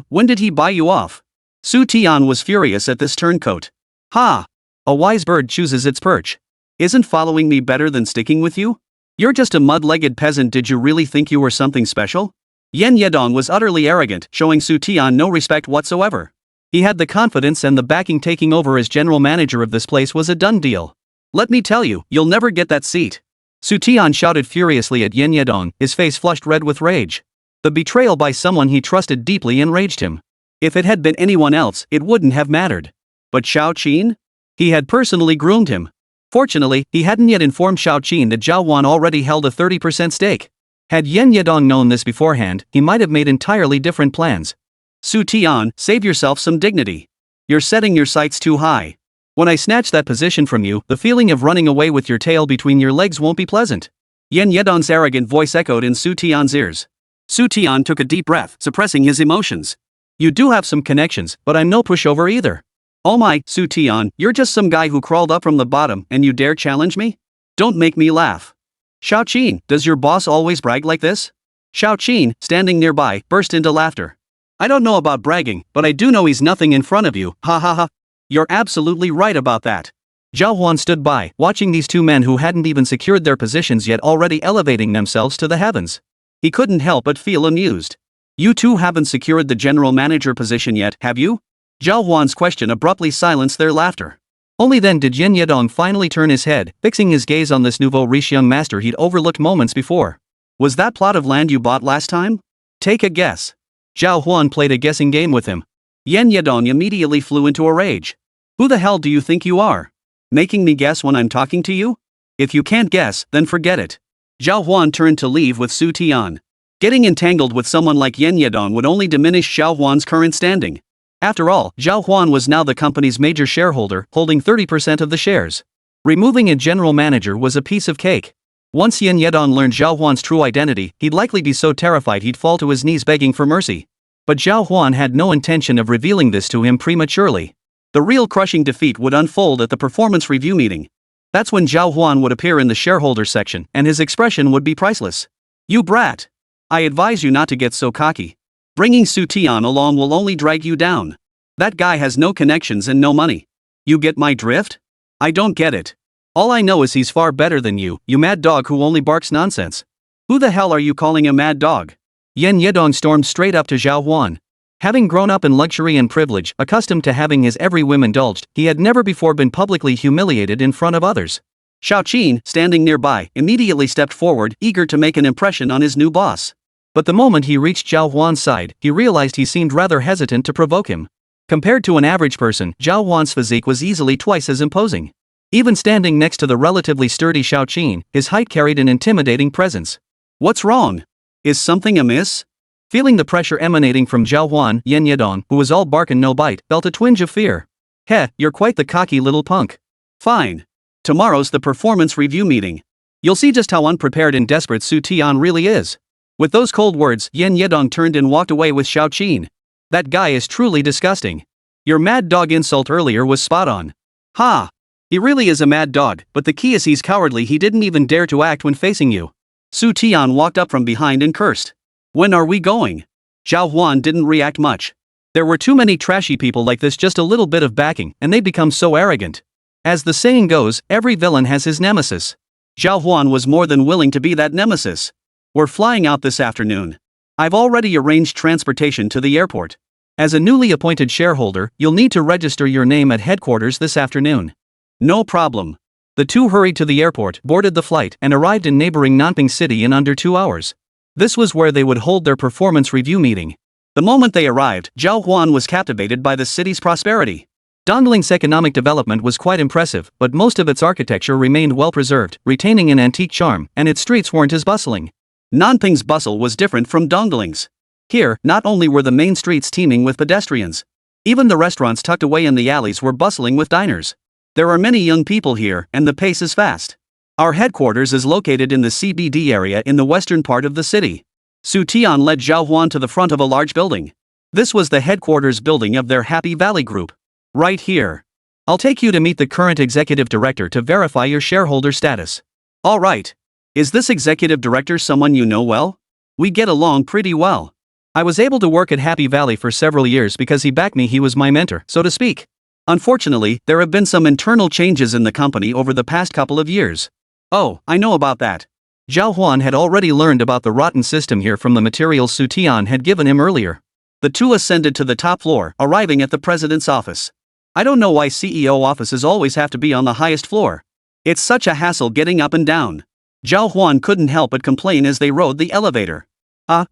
When did he buy you off? Su Tian was furious at this turncoat. Ha! A wise bird chooses its perch. Isn't following me better than sticking with you? You're just a mud-legged peasant. Did you really think you were something special? Yen Yedong was utterly arrogant, showing Su Tian no respect whatsoever. He had the confidence and the backing. Taking over as general manager of this place was a done deal. Let me tell you, you'll never get that seat. Su Tian shouted furiously at Yen Yedong, his face flushed red with rage. The betrayal by someone he trusted deeply enraged him. If it had been anyone else, it wouldn't have mattered. But Xiaoqin? He had personally groomed him. Fortunately, he hadn't yet informed Xiaoqin that Zhào Huān already held a 30% stake. Had Yen Yedong known this beforehand, he might have made entirely different plans. Su Tian, save yourself some dignity. You're setting your sights too high. When I snatch that position from you, the feeling of running away with your tail between your legs won't be pleasant. Yen Yedong's arrogant voice echoed in Su Tian's ears. Su Tian took a deep breath, suppressing his emotions. You do have some connections, but I'm no pushover either. Oh my, Su Tian, you're just some guy who crawled up from the bottom and you dare challenge me? Don't make me laugh. Xiaoqin, does your boss always brag like this? Xiaoqin, standing nearby, burst into laughter. I don't know about bragging, but I do know he's nothing in front of you, ha ha ha. You're absolutely right about that. Zhào Huān stood by, watching these two men who hadn't even secured their positions yet already elevating themselves to the heavens. He couldn't help but feel amused. You two haven't secured the general manager position yet, have you? Zhào Huān's question abruptly silenced their laughter. Only then did Yen Yedong finally turn his head, fixing his gaze on this nouveau riche young master he'd overlooked moments before. Was that plot of land you bought last time? Take a guess. Zhào Huān played a guessing game with him. Yen Yedong immediately flew into a rage. Who the hell do you think you are? Making me guess when I'm talking to you? If you can't guess, then forget it. Zhào Huān turned to leave with Su Tian. Getting entangled with someone like Yen Yedong would only diminish Zhào Huān's current standing. After all, Zhào Huān was now the company's major shareholder, holding 30% of the shares. Removing a general manager was a piece of cake. Once Yen Yedong learned Zhào Huān's true identity, he'd likely be so terrified he'd fall to his knees begging for mercy. But Zhào Huān had no intention of revealing this to him prematurely. The real crushing defeat would unfold at the performance review meeting. That's when Zhào Huān would appear in the shareholder section, and his expression would be priceless. You brat! I advise you not to get so cocky. Bringing Su Tian along will only drag you down. That guy has no connections and no money. You get my drift? I don't get it. All I know is he's far better than you mad dog who only barks nonsense. Who the hell are you calling a mad dog? Yen Yedong stormed straight up to Zhào Huān. Having grown up in luxury and privilege, accustomed to having his every whim indulged, he had never before been publicly humiliated in front of others. Shao Qin, standing nearby, immediately stepped forward, eager to make an impression on his new boss. But the moment he reached Zhào Huān's side, he realized he seemed rather hesitant to provoke him. Compared to an average person, Zhào Huān's physique was easily twice as imposing. Even standing next to the relatively sturdy Shao Qin, his height carried an intimidating presence. What's wrong? Is something amiss? Feeling the pressure emanating from Zhào Huān, Yen Yedong, who was all bark and no bite, felt a twinge of fear. Heh, you're quite the cocky little punk. Fine. Tomorrow's the performance review meeting. You'll see just how unprepared and desperate Su Tian really is. With those cold words, Yen Yedong turned and walked away with Shao Qin. That guy is truly disgusting. Your mad dog insult earlier was spot on. Ha! He really is a mad dog, but the key is he's cowardly. He didn't even dare to act when facing you. Su Tian walked up from behind and cursed. When are we going? Zhào Huān didn't react much. There were too many trashy people like this, just a little bit of backing, and they become so arrogant. As the saying goes, every villain has his nemesis. Zhào Huān was more than willing to be that nemesis. We're flying out this afternoon. I've already arranged transportation to the airport. As a newly appointed shareholder, you'll need to register your name at headquarters this afternoon. No problem. The two hurried to the airport, boarded the flight, and arrived in neighboring Nanping City in under 2 hours. This was where they would hold their performance review meeting. The moment they arrived, Zhào Huān was captivated by the city's prosperity. Dongling's economic development was quite impressive, but most of its architecture remained well preserved, retaining an antique charm, and its streets weren't as bustling. Nanping's bustle was different from Dongling's. Here, not only were the main streets teeming with pedestrians, even the restaurants tucked away in the alleys were bustling with diners. There are many young people here, and the pace is fast. Our headquarters is located in the CBD area in the western part of the city. Su Tian led Zhào Huān to the front of a large building. This was the headquarters building of their Happy Valley Group. Right here. I'll take you to meet the current executive director to verify your shareholder status. All right. Is this executive director someone you know well? We get along pretty well. I was able to work at Happy Valley for several years because he backed me. He was my mentor, so to speak. Unfortunately, there have been some internal changes in the company over the past couple of years. Oh, I know about that. Zhào Huān had already learned about the rotten system here from the materials Su Tian had given him earlier. The two ascended to the top floor, arriving at the president's office. I don't know why CEO offices always have to be on the highest floor. It's such a hassle getting up and down. Zhào Huān couldn't help but complain as they rode the elevator.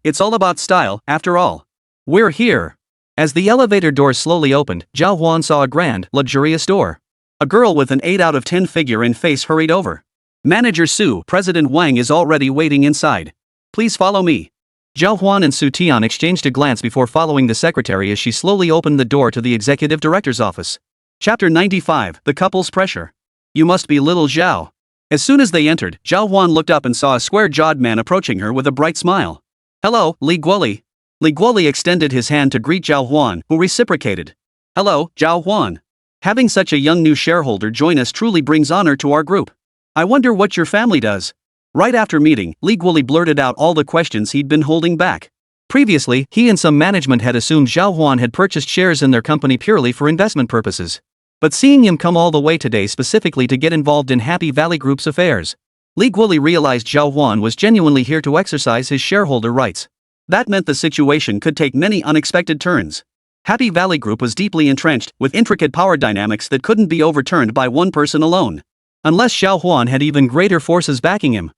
It's all about style, after all. We're here. As the elevator door slowly opened, Zhào Huān saw a grand, luxurious door. A girl with an 8 out of 10 figure and face hurried over. Manager Su, President Wang is already waiting inside. Please follow me. Zhào Huān and Su Tian exchanged a glance before following the secretary as she slowly opened the door to the executive director's office. Chapter 95, The Couple's Pressure. You must be little Zhao. As soon as they entered, Zhào Huān looked up and saw a square-jawed man approaching her with a bright smile. Hello, Li Guoli. Li Guoli extended his hand to greet Zhào Huān, who reciprocated. Hello, Zhào Huān. Having such a young new shareholder join us truly brings honor to our group. I wonder what your family does. Right after meeting, Li Guoli blurted out all the questions he'd been holding back. Previously, he and some management had assumed Zhào Huān had purchased shares in their company purely for investment purposes. But seeing him come all the way today specifically to get involved in Happy Valley Group's affairs, Li Guoli realized Zhào Huān was genuinely here to exercise his shareholder rights. That meant the situation could take many unexpected turns. Happy Valley Group was deeply entrenched, with intricate power dynamics that couldn't be overturned by one person alone. Unless Zhào Huān had even greater forces backing him.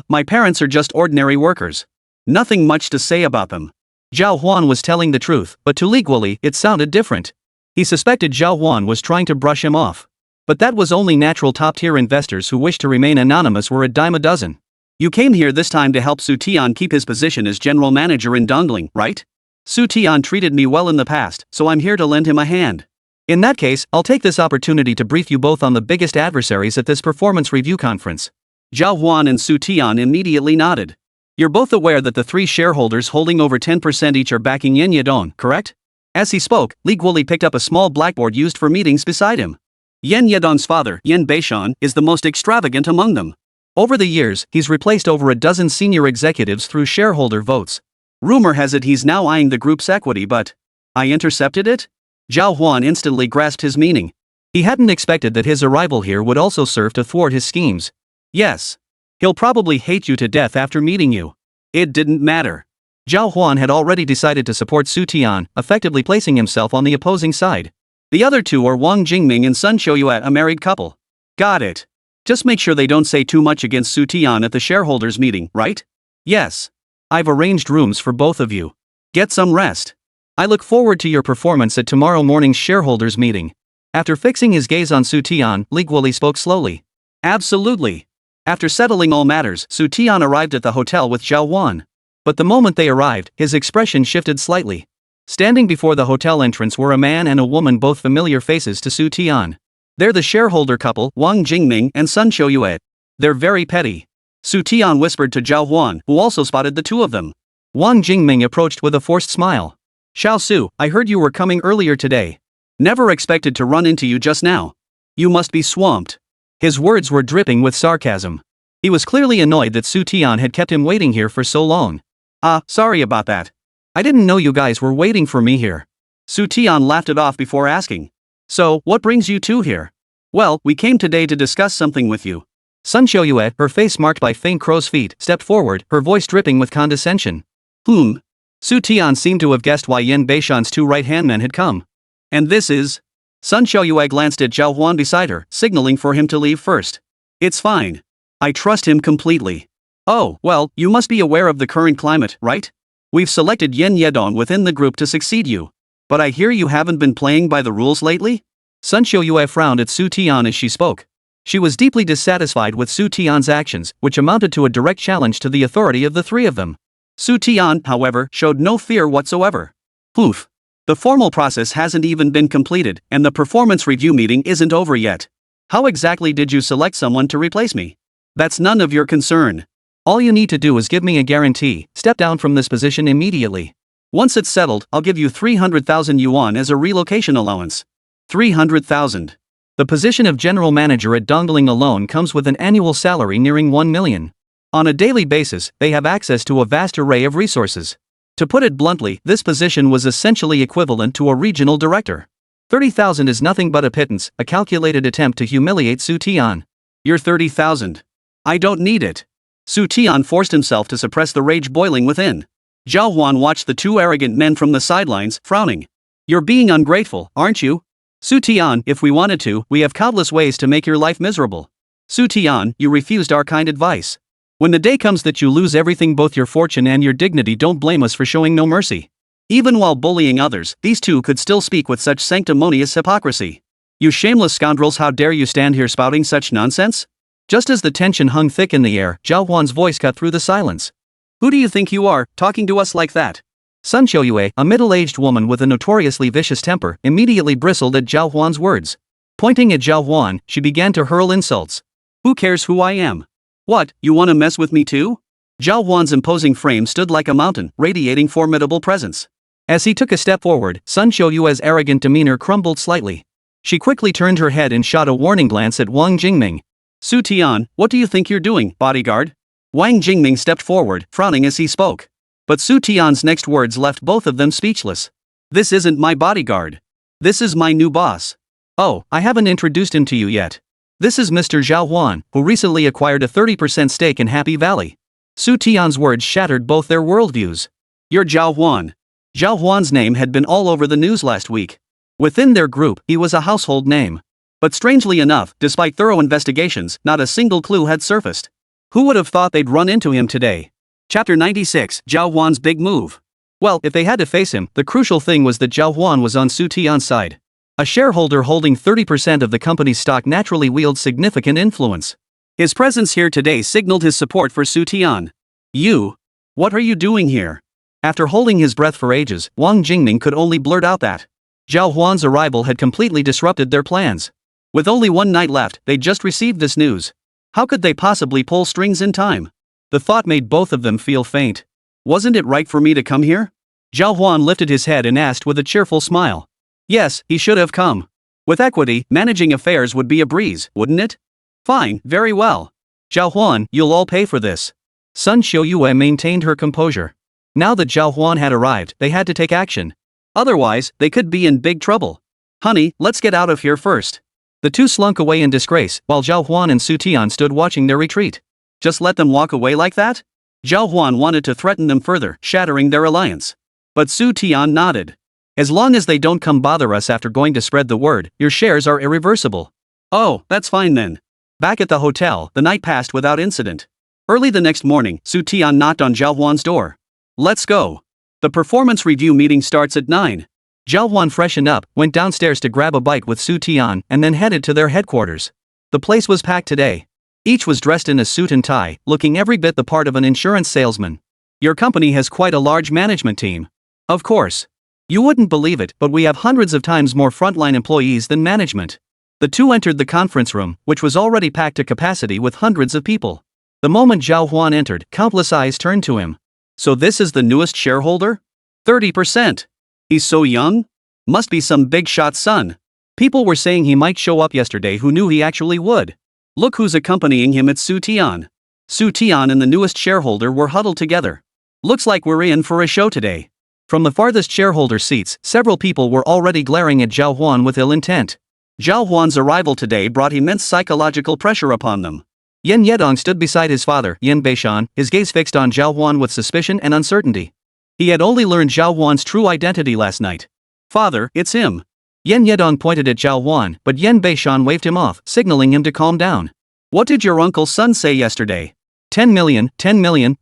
My parents are just ordinary workers. Nothing much to say about them. Zhào Huān was telling the truth, but to Li Guoli, it sounded different. He suspected Zhào Huān was trying to brush him off. But that was only natural. Top-tier investors who wished to remain anonymous were a dime a dozen. You came here this time to help Su Tian keep his position as general manager in Dongling, right? Su Tian treated me well in the past, so I'm here to lend him a hand. In that case, I'll take this opportunity to brief you both on the biggest adversaries at this performance review conference. Zhào Huān and Su Tian immediately nodded. You're both aware that the three shareholders holding over 10% each are backing Yen Yedong, correct? As he spoke, Li Guoli picked up a small blackboard used for meetings beside him. Yen Yedong's father, Yen Beishan, is the most extravagant among them. Over the years, he's replaced over a dozen senior executives through shareholder votes. Rumor has it he's now eyeing the group's equity, but I intercepted it? Zhào Huān instantly grasped his meaning. He hadn't expected that his arrival here would also serve to thwart his schemes. Yes. He'll probably hate you to death after meeting you. It didn't matter. Zhào Huān had already decided to support Su Tian, effectively placing himself on the opposing side. The other two are Wang Jingming and Sun Xiaoyue, a married couple. Got it. Just make sure they don't say too much against Su Tian at the shareholders' meeting, right? Yes. I've arranged rooms for both of you. Get some rest. I look forward to your performance at tomorrow morning's shareholders' meeting. After fixing his gaze on Su Tian, Li Guoli spoke slowly. Absolutely. After settling all matters, Su Tian arrived at the hotel with Zhào Huān. But the moment they arrived, his expression shifted slightly. Standing before the hotel entrance were a man and a woman, both familiar faces to Su Tian. They're the shareholder couple, Wang Jingming and Sun Xiaoyue. They're very petty. Su Tian whispered to Zhào Huān, who also spotted the two of them. Wang Jingming approached with a forced smile. Xiao Su, I heard you were coming earlier today. Never expected to run into you just now. You must be swamped. His words were dripping with sarcasm. He was clearly annoyed that Su Tian had kept him waiting here for so long. Sorry about that. I didn't know you guys were waiting for me here. Su Tian laughed it off before asking. So, what brings you two here? Well, we came today to discuss something with you. Sun Xiaoyue, her face marked by faint crow's feet, stepped forward, her voice dripping with condescension. Su Tian seemed to have guessed why Yan Beishan's two right-hand men had come. And this is? Sun Xiaoyue glanced at Zhào Huān beside her, signaling for him to leave first. It's fine. I trust him completely. Oh, well, you must be aware of the current climate, right? We've selected Yen Yedong within the group to succeed you. But I hear you haven't been playing by the rules lately? Sun Xiaoyue frowned at Su Tian as she spoke. She was deeply dissatisfied with Su Tian's actions, which amounted to a direct challenge to the authority of the three of them. Su Tian, however, showed no fear whatsoever. Poof. The formal process hasn't even been completed, and the performance review meeting isn't over yet. How exactly did you select someone to replace me? That's none of your concern. All you need to do is give me a guarantee, step down from this position immediately. Once it's settled, I'll give you 300,000 yuan as a relocation allowance. 300,000. The position of general manager at Dongling alone comes with an annual salary nearing 1 million. On a daily basis, they have access to a vast array of resources. To put it bluntly, this position was essentially equivalent to a regional director. 30,000 is nothing but a pittance, a calculated attempt to humiliate Su Tian. You're 30,000. I don't need it. Su Tian forced himself to suppress the rage boiling within. Zhào Huān watched the two arrogant men from the sidelines, frowning. You're being ungrateful, aren't you? Su Tian, if we wanted to, we have countless ways to make your life miserable. Su Tian, you refused our kind advice. When the day comes that you lose everything, both your fortune and your dignity, don't blame us for showing no mercy. Even while bullying others, these two could still speak with such sanctimonious hypocrisy. You shameless scoundrels, how dare you stand here spouting such nonsense? Just as the tension hung thick in the air, Zhào Huān's voice cut through the silence. Who do you think you are, talking to us like that? Sun Xiaoyue, a middle-aged woman with a notoriously vicious temper, immediately bristled at Zhào Huān's words. Pointing at Zhào Huān, she began to hurl insults. Who cares who I am? What, you want to mess with me too? Zhào Huān's imposing frame stood like a mountain, radiating formidable presence. As he took a step forward, Sun Xiaoyue's arrogant demeanor crumbled slightly. She quickly turned her head and shot a warning glance at Wang Jingming. Su Tian, what do you think you're doing, bodyguard? Wang Jingming stepped forward, frowning as he spoke. But Su Tian's next words left both of them speechless. This isn't my bodyguard. This is my new boss. Oh, I haven't introduced him to you yet. This is Mr. Zhào Huān, who recently acquired a 30% stake in Happy Valley. Su Tian's words shattered both their worldviews. You're Zhào Huān. Zhào Huān's name had been all over the news last week. Within their group, he was a household name. But strangely enough, despite thorough investigations, not a single clue had surfaced. Who would have thought they'd run into him today? Chapter 96, Zhào Huān's big move. Well, if they had to face him, the crucial thing was that Zhào Huān was on Su Tian's side. A shareholder holding 30% of the company's stock naturally wields significant influence. His presence here today signaled his support for Su Tian. You? What are you doing here? After holding his breath for ages, Wang Jingming could only blurt out that Zhào Huān's arrival had completely disrupted their plans. With only one night left, they'd just received this news. How could they possibly pull strings in time? The thought made both of them feel faint. Wasn't it right for me to come here? Zhào Huān lifted his head and asked with a cheerful smile. Yes, he should have come. With equity, managing affairs would be a breeze, wouldn't it? Fine, very well. Zhào Huān, you'll all pay for this. Sun Xiuyue maintained her composure. Now that Zhào Huān had arrived, they had to take action. Otherwise, they could be in big trouble. Honey, let's get out of here first. The two slunk away in disgrace, while Zhào Huān and Su Tian stood watching their retreat. Just let them walk away like that? Zhào Huān wanted to threaten them further, shattering their alliance. But Su Tian nodded. As long as they don't come bother us after going to spread the word, your shares are irreversible. Oh, that's fine then. Back at the hotel, the night passed without incident. Early the next morning, Su Tian knocked on Zhào Huān's door. Let's go. The performance review meeting starts at 9. Zhào Huān freshened up, went downstairs to grab a bite with Su Tian, and then headed to their headquarters. The place was packed today. Each was dressed in a suit and tie, looking every bit the part of an insurance salesman. Your company has quite a large management team. Of course. You wouldn't believe it, but we have hundreds of times more frontline employees than management. The two entered the conference room, which was already packed to capacity with hundreds of people. The moment Zhào Huān entered, countless eyes turned to him. So this is the newest shareholder? 30%. He's so young? Must be some big shot son. People were saying he might show up yesterday. Who knew he actually would? Look who's accompanying him. It's Su Tian. Su Tian and the newest shareholder were huddled together. Looks like we're in for a show today. From the farthest shareholder seats, several people were already glaring at Zhào Huān with ill intent. Zhào Huān's arrival today brought immense psychological pressure upon them. Yen Yedong stood beside his father, Yen Beishan, his gaze fixed on Zhào Huān with suspicion and uncertainty. He had only learned Zhào Huān's true identity last night. Father, it's him. Yen Yedong pointed at Zhào Huān, but Yen Beishan waved him off, signaling him to calm down. What did your uncle's son say yesterday? 10 million,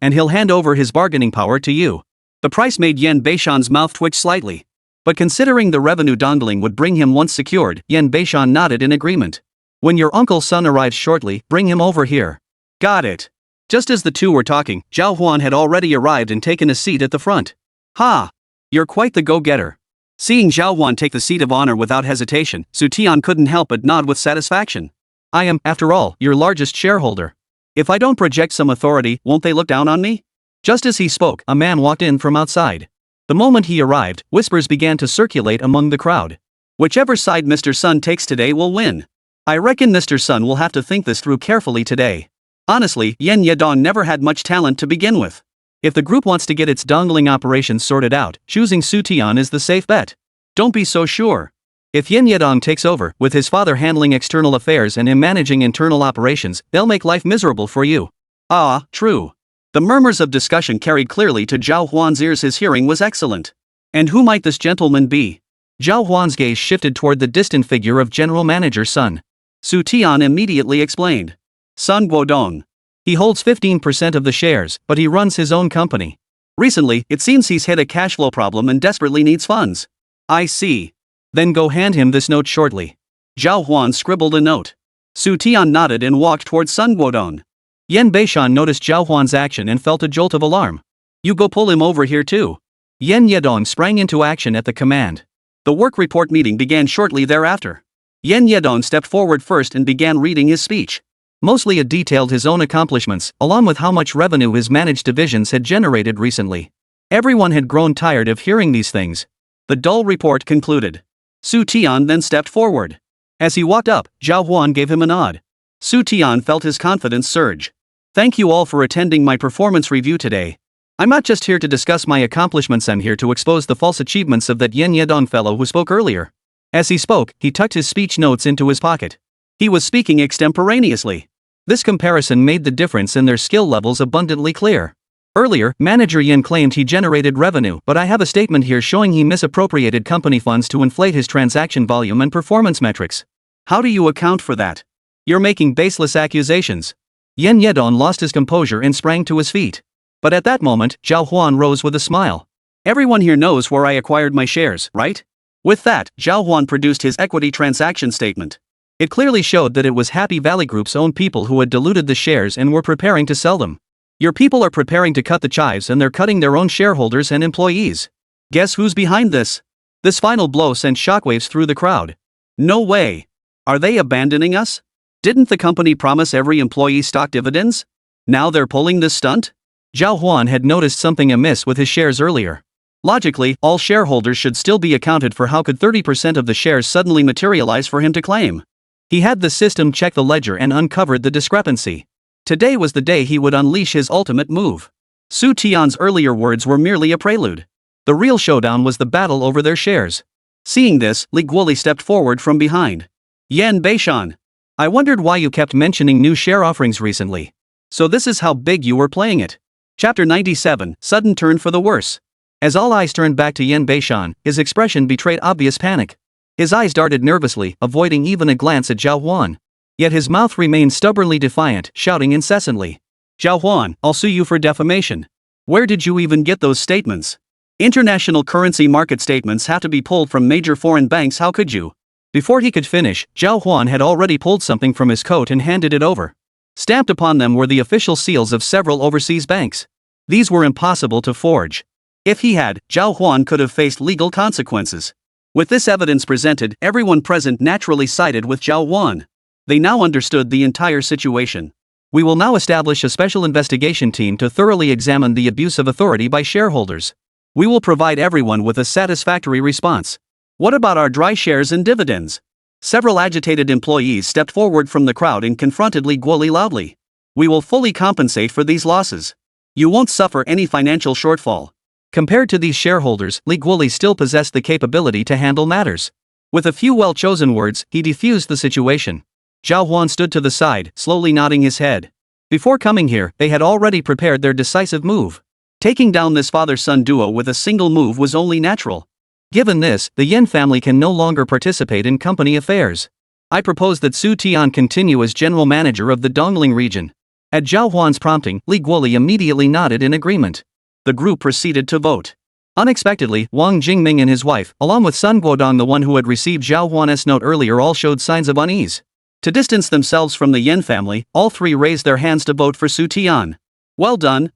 and he'll hand over his bargaining power to you. The price made Yen Beishan's mouth twitch slightly. But considering the revenue dongling would bring him once secured, Yen Beishan nodded in agreement. When your uncle's son arrives shortly, bring him over here. Got it. Just as the two were talking, Zhào Huān had already arrived and taken a seat at the front. Ha! You're quite the go-getter. Seeing Zhào Huān take the seat of honor without hesitation, Su Tian couldn't help but nod with satisfaction. I am, after all, your largest shareholder. If I don't project some authority, won't they look down on me? Just as he spoke, a man walked in from outside. The moment he arrived, whispers began to circulate among the crowd. Whichever side Mr. Sun takes today will win. I reckon Mr. Sun will have to think this through carefully today. Honestly, Yen Yedong never had much talent to begin with. If the group wants to get its dongling operations sorted out, choosing Su Tian is the safe bet. Don't be so sure. If Yen Yedong takes over, with his father handling external affairs and him managing internal operations, they'll make life miserable for you. Ah, true. The murmurs of discussion carried clearly to Zhào Huān's ears. His hearing was excellent. And who might this gentleman be? Zhào Huān's gaze shifted toward the distant figure of General Manager Sun. Su Tian immediately explained. Sun Guodong. He holds 15% of the shares, but he runs his own company. Recently, it seems he's hit a cash flow problem and desperately needs funds. I see. Then go hand him this note shortly. Zhào Huān scribbled a note. Su Tian nodded and walked towards Sun Guodong. Yen Beishan noticed Zhào Huān's action and felt a jolt of alarm. You go pull him over here too. Yen Yedong sprang into action at the command. The work report meeting began shortly thereafter. Yen Yedong stepped forward first and began reading his speech. Mostly it detailed his own accomplishments, along with how much revenue his managed divisions had generated recently. Everyone had grown tired of hearing these things. The dull report concluded. Su Tian then stepped forward. As he walked up, Zhào Huān gave him a nod. Su Tian felt his confidence surge. Thank you all for attending my performance review today. I'm not just here to discuss my accomplishments, I'm here to expose the false achievements of that Yen Yedong fellow who spoke earlier. As he spoke, he tucked his speech notes into his pocket. He was speaking extemporaneously. This comparison made the difference in their skill levels abundantly clear. Earlier, Manager Yen claimed he generated revenue, but I have a statement here showing he misappropriated company funds to inflate his transaction volume and performance metrics. How do you account for that? You're making baseless accusations. Yen Yedong lost his composure and sprang to his feet. But at that moment, Zhào Huān rose with a smile. Everyone here knows where I acquired my shares, right? With that, Zhào Huān produced his equity transaction statement. It clearly showed that it was Happy Valley Group's own people who had diluted the shares and were preparing to sell them. Your people are preparing to cut the chives and they're cutting their own shareholders and employees. Guess who's behind this? This final blow sent shockwaves through the crowd. No way. Are they abandoning us? Didn't the company promise every employee stock dividends? Now they're pulling this stunt? Zhào Huān had noticed something amiss with his shares earlier. Logically, all shareholders should still be accounted for. How could 30% of the shares suddenly materialize for him to claim? He had the system check the ledger and uncovered the discrepancy. Today was the day he would unleash his ultimate move. Su Tian's earlier words were merely a prelude. The real showdown was the battle over their shares. Seeing this, Li Guoli stepped forward from behind. Yan Beishan. I wondered why you kept mentioning new share offerings recently. So this is how big you were playing it. Chapter 97, Sudden Turn for the Worse. As all eyes turned back to Yan Beishan, his expression betrayed obvious panic. His eyes darted nervously, avoiding even a glance at Zhào Huān. Yet his mouth remained stubbornly defiant, shouting incessantly. Zhào Huān, I'll sue you for defamation. Where did you even get those statements? International currency market statements have to be pulled from major foreign banks, how could you? Before he could finish, Zhào Huān had already pulled something from his coat and handed it over. Stamped upon them were the official seals of several overseas banks. These were impossible to forge. If he had, Zhào Huān could have faced legal consequences. With this evidence presented, everyone present naturally sided with Zhào Huān. They now understood the entire situation. We will now establish a special investigation team to thoroughly examine the abuse of authority by shareholders. We will provide everyone with a satisfactory response. What about our dry shares and dividends? Several agitated employees stepped forward from the crowd and confronted Li Guoli loudly. We will fully compensate for these losses. You won't suffer any financial shortfall. Compared to these shareholders, Li Guoli still possessed the capability to handle matters. With a few well-chosen words, he defused the situation. Zhào Huān stood to the side, slowly nodding his head. Before coming here, they had already prepared their decisive move. Taking down this father-son duo with a single move was only natural. Given this, the Yin family can no longer participate in company affairs. I propose that Su Tian continue as general manager of the Dongling region. At Zhào Huān's prompting, Li Guoli immediately nodded in agreement. The group proceeded to vote. Unexpectedly, Wang Jingming and his wife, along with Sun Guodong, the one who had received Zhào Huān's note earlier, all showed signs of unease. To distance themselves from the Yin family, all three raised their hands to vote for Su Tian. Well done,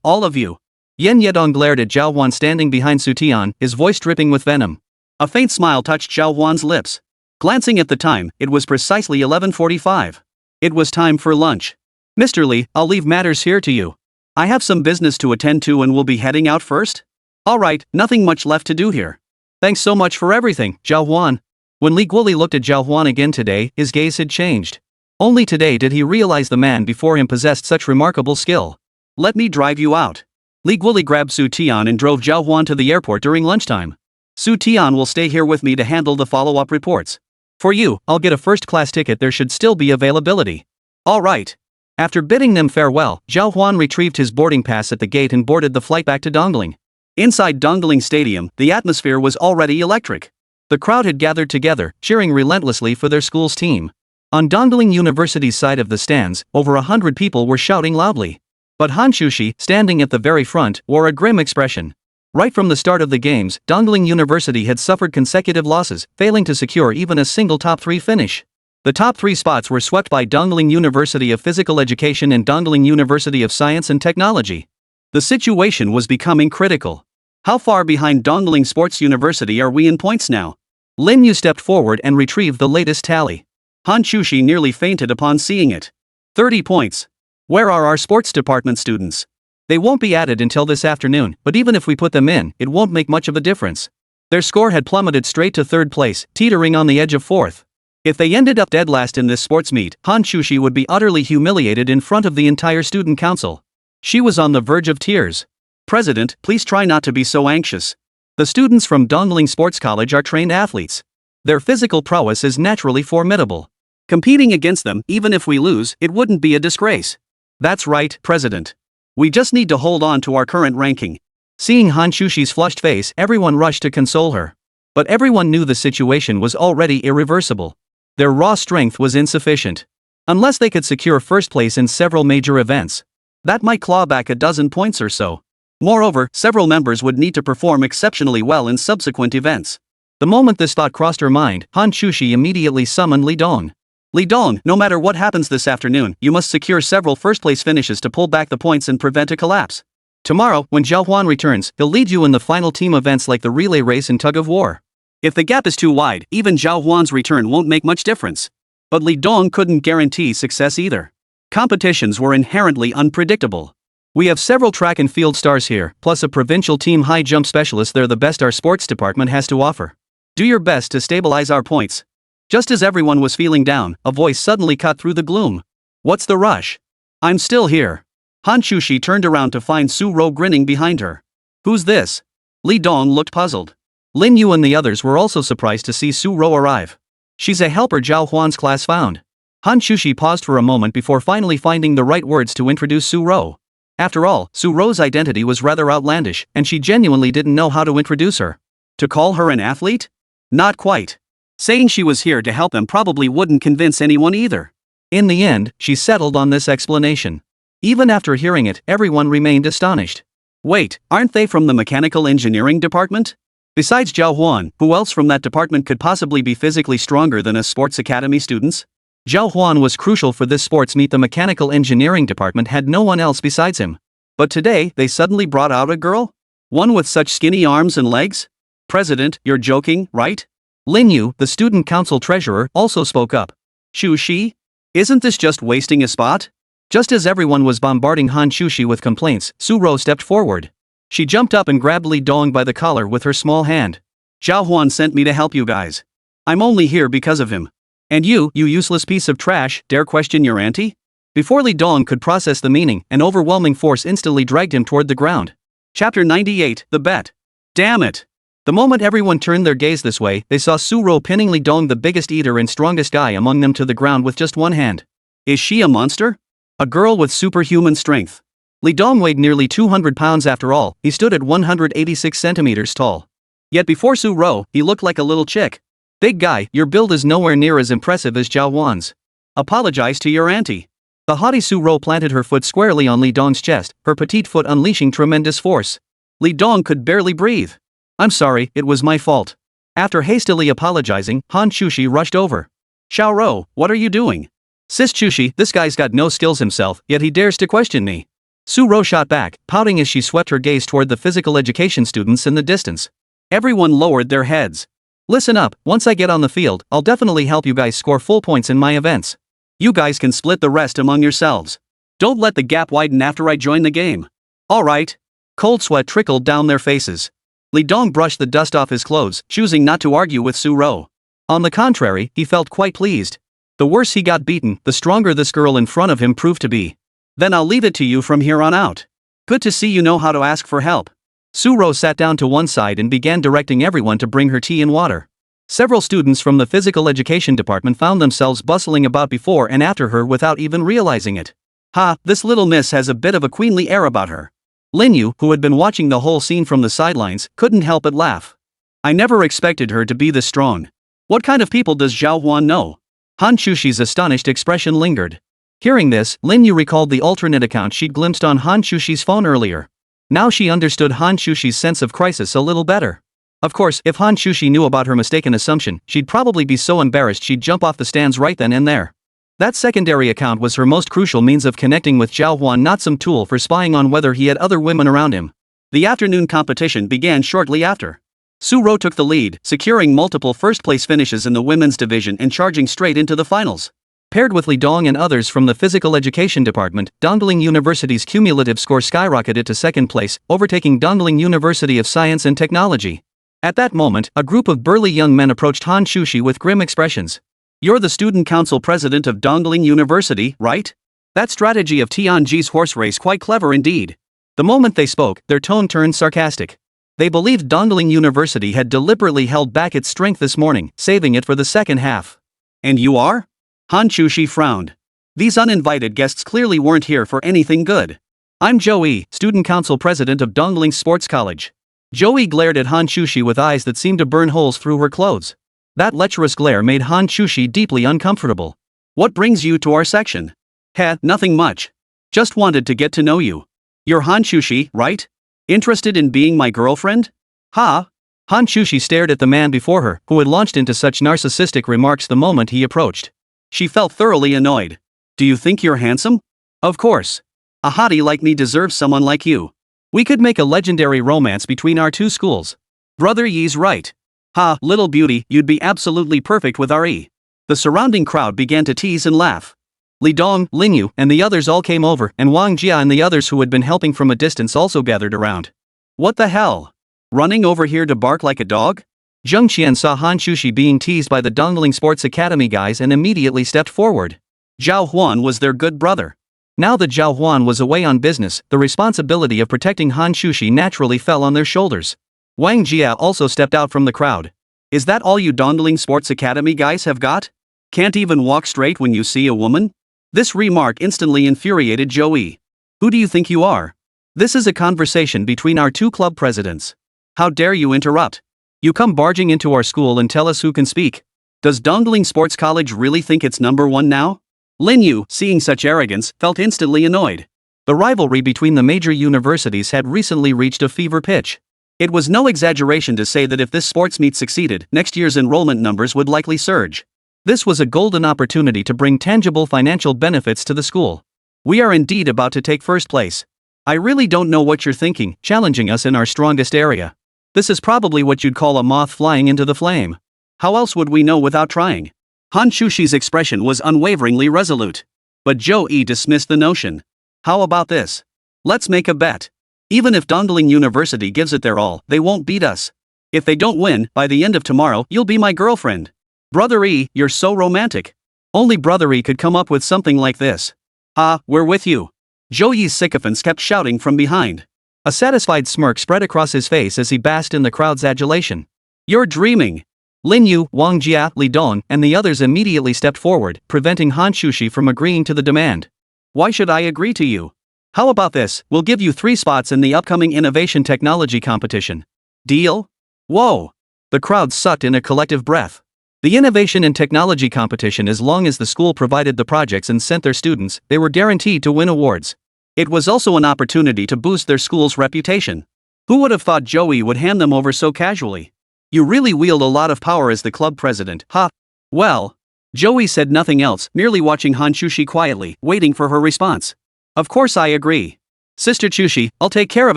all of you. Yen Yedong glared at Zhào Huān standing behind Su Tian, his voice dripping with venom. A faint smile touched Zhào Huān's lips. Glancing at the time, it was precisely 11:45. It was time for lunch. Mr. Li, I'll leave matters here to you. I have some business to attend to and will be heading out first. Alright, nothing much left to do here. Thanks so much for everything, Zhào Huān. When Li Guoli looked at Zhào Huān again today, his gaze had changed. Only today did he realize the man before him possessed such remarkable skill. Let me drive you out. Li Guoli grabbed Su Tian and drove Zhào Huān to the airport during lunchtime. Su Tian will stay here with me to handle the follow-up reports. For you, I'll get a first-class ticket. There should still be availability. All right. After bidding them farewell, Zhào Huān retrieved his boarding pass at the gate and boarded the flight back to Dongling. Inside Dongling Stadium, the atmosphere was already electric. The crowd had gathered together, cheering relentlessly for their school's team. On Dongling University's side of the stands, over 100 people were shouting loudly. But Hán Chǔxī, standing at the very front, wore a grim expression. Right from the start of the games, Dongling University had suffered consecutive losses, failing to secure even a single top 3 finish. The top 3 spots were swept by Dongling University of Physical Education and Dongling University of Science and Technology. The situation was becoming critical. How far behind Dongling Sports University are we in points now? Lin Yu stepped forward and retrieved the latest tally. Hán Chǔxī nearly fainted upon seeing it. 30 points. Where are our sports department students? They won't be added until this afternoon, but even if we put them in, it won't make much of a difference. Their score had plummeted straight to 3rd place, teetering on the edge of 4th. If they ended up dead last in this sports meet, Hán Chǔxī would be utterly humiliated in front of the entire student council. She was on the verge of tears. President, please try not to be so anxious. The students from Dongling Sports College are trained athletes. Their physical prowess is naturally formidable. Competing against them, even if we lose, it wouldn't be a disgrace. That's right, President. We just need to hold on to our current ranking. Seeing Hán Chǔxī's flushed face, everyone rushed to console her. But everyone knew the situation was already irreversible. Their raw strength was insufficient. Unless they could secure first place in several major events, that might claw back a dozen points or so. Moreover, several members would need to perform exceptionally well in subsequent events. The moment this thought crossed her mind, Hán Chǔxī immediately summoned Li Dong. Li Dong, no matter what happens this afternoon, you must secure several first-place finishes to pull back the points and prevent a collapse. Tomorrow, when Zhào Huān returns, he'll lead you in the final team events like the relay race and tug-of-war. If the gap is too wide, even Zhào Huān's return won't make much difference. But Li Dong couldn't guarantee success either. Competitions were inherently unpredictable. We have several track and field stars here, plus a provincial team high jump specialist. They're the best our sports department has to offer. Do your best to stabilize our points. Just as everyone was feeling down, a voice suddenly cut through the gloom. What's the rush? I'm still here. Hán Chǔxī turned around to find Su Ro grinning behind her. Who's this? Li Dong looked puzzled. Lin Yu and the others were also surprised to see Su Ro arrive. She's a helper Zhào Huān's class found. Hán Chǔxī paused for a moment before finally finding the right words to introduce Su Ro. After all, Su Ro's identity was rather outlandish, and she genuinely didn't know how to introduce her. To call her an athlete? Not quite. Saying she was here to help them probably wouldn't convince anyone either. In the end, she settled on this explanation. Even after hearing it, everyone remained astonished. Wait, aren't they from the mechanical engineering department? Besides Zhào Huān, who else from that department could possibly be physically stronger than us sports academy students? Zhào Huān was crucial for this sports meet. The mechanical engineering department had no one else besides him. But today, they suddenly brought out a girl? One with such skinny arms and legs? President, you're joking, right? Lin Yu, the student council treasurer, also spoke up. Chǔxī? Isn't this just wasting a spot? Just as everyone was bombarding Hán Chǔxī with complaints, Su Ro stepped forward. She jumped up and grabbed Li Dong by the collar with her small hand. Zhào Huān sent me to help you guys. I'm only here because of him. And you useless piece of trash, dare question your auntie? Before Li Dong could process the meaning, an overwhelming force instantly dragged him toward the ground. Chapter 98, The Bet. Damn it! The moment everyone turned their gaze this way, they saw Su Ro pinning Li Dong, the biggest eater and strongest guy among them, to the ground with just one hand. Is she a monster? A girl with superhuman strength. Li Dong weighed nearly 200 pounds after all. He stood at 186 centimeters tall. Yet before Su Ro, he looked like a little chick. Big guy, your build is nowhere near as impressive as Zhào Huān's. Apologize to your auntie. The haughty Su Ro planted her foot squarely on Li Dong's chest, her petite foot unleashing tremendous force. Li Dong could barely breathe. I'm sorry, it was my fault. After hastily apologizing, Hán Chǔxī rushed over. Shao Ro, what are you doing? Sis Chǔxī, this guy's got no skills himself, yet he dares to question me. Su Ro shot back, pouting as she swept her gaze toward the physical education students in the distance. Everyone lowered their heads. Listen up, once I get on the field, I'll definitely help you guys score full points in my events. You guys can split the rest among yourselves. Don't let the gap widen after I join the game. Alright. Cold sweat trickled down their faces. Li Dong brushed the dust off his clothes, choosing not to argue with Su Ro. On the contrary, he felt quite pleased. The worse he got beaten, the stronger this girl in front of him proved to be. Then I'll leave it to you from here on out. Good to see you know how to ask for help. Su Ro sat down to one side and began directing everyone to bring her tea and water. Several students from the physical education department found themselves bustling about before and after her without even realizing it. Ha, this little miss has a bit of a queenly air about her. Lin Yu, who had been watching the whole scene from the sidelines, couldn't help but laugh. I never expected her to be this strong. What kind of people does Zhào Huān know? Hán Chǔxī's astonished expression lingered. Hearing this, Lin Yu recalled the alternate account she'd glimpsed on Hán Chǔxī's phone earlier. Now she understood Hán Chǔxī's sense of crisis a little better. Of course, if Hán Chǔxī knew about her mistaken assumption, she'd probably be so embarrassed she'd jump off the stands right then and there. That secondary account was her most crucial means of connecting with Zhào Huān, not some tool for spying on whether he had other women around him. The afternoon competition began shortly after. Su Ro took the lead, securing multiple first-place finishes in the women's division and charging straight into the finals. Paired with Li Dong and others from the physical education department, Dongling University's cumulative score skyrocketed to second place, overtaking Dongling University of Science and Technology. At that moment, a group of burly young men approached Hán Chǔxī with grim expressions. You're the student council president of Dongling University, right? That strategy of Tianji's horse race quite clever indeed. The moment they spoke, their tone turned sarcastic. They believed Dongling University had deliberately held back its strength this morning, saving it for the second half. And you are? Hán Chǔxī frowned. These uninvited guests clearly weren't here for anything good. I'm Joey, student council president of Dongling Sports College. Joey glared at Hán Chǔxī with eyes that seemed to burn holes through her clothes. That lecherous glare made Hán Chǔxī deeply uncomfortable. What brings you to our section? Heh, nothing much. Just wanted to get to know you. You're Hán Chǔxī, right? Interested in being my girlfriend? Ha? Hán Chǔxī stared at the man before her, who had launched into such narcissistic remarks the moment he approached. She felt thoroughly annoyed. Do you think you're handsome? Of course. A hottie like me deserves someone like you. We could make a legendary romance between our two schools. Brother Yi's right. Ha, little beauty, you'd be absolutely perfect with R.E. The surrounding crowd began to tease and laugh. Li Dong, Lin Yu, and the others all came over, and Wang Jia and the others who had been helping from a distance also gathered around. What the hell? Running over here to bark like a dog? Zheng Qian saw Hán Chǔxī being teased by the Dongling Sports Academy guys and immediately stepped forward. Zhào Huān was their good brother. Now that Zhào Huān was away on business, the responsibility of protecting Hán Chǔxī naturally fell on their shoulders. Wang Jia also stepped out from the crowd. Is that all you Dongling Sports Academy guys have got? Can't even walk straight when you see a woman? This remark instantly infuriated Joey. Who do you think you are? This is a conversation between our two club presidents. How dare you interrupt? You come barging into our school and tell us who can speak. Does Dongling Sports College really think it's number one now? Lin Yu, seeing such arrogance, felt instantly annoyed. The rivalry between the major universities had recently reached a fever pitch. It was no exaggeration to say that if this sports meet succeeded, next year's enrollment numbers would likely surge. This was a golden opportunity to bring tangible financial benefits to the school. We are indeed about to take first place. I really don't know what you're thinking, challenging us in our strongest area. This is probably what you'd call a moth flying into the flame. How else would we know without trying? Hán Chǔxī's expression was unwaveringly resolute. But Joey dismissed the notion. How about this? Let's make a bet. Even if Dongling University gives it their all, they won't beat us. If they don't win, by the end of tomorrow, you'll be my girlfriend. Brother E, you're so romantic. Only Brother E could come up with something like this. Ah, we're with you. Joey's sycophants kept shouting from behind. A satisfied smirk spread across his face as he basked in the crowd's adulation. You're dreaming. Lin Yu, Wang Jia, Li Dong, and the others immediately stepped forward, preventing Hán Chǔxī from agreeing to the demand. Why should I agree to you? How about this, we'll give you 3 spots in the upcoming Innovation Technology competition. Deal? Whoa! The crowd sucked in a collective breath. The Innovation and Technology competition, as long as the school provided the projects and sent their students, they were guaranteed to win awards. It was also an opportunity to boost their school's reputation. Who would have thought Joey would hand them over so casually? You really wield a lot of power as the club president, huh? Well, Joey said nothing else, merely watching Hán Chǔxī quietly, waiting for her response. Of course I agree. Sister Chǔxī, I'll take care of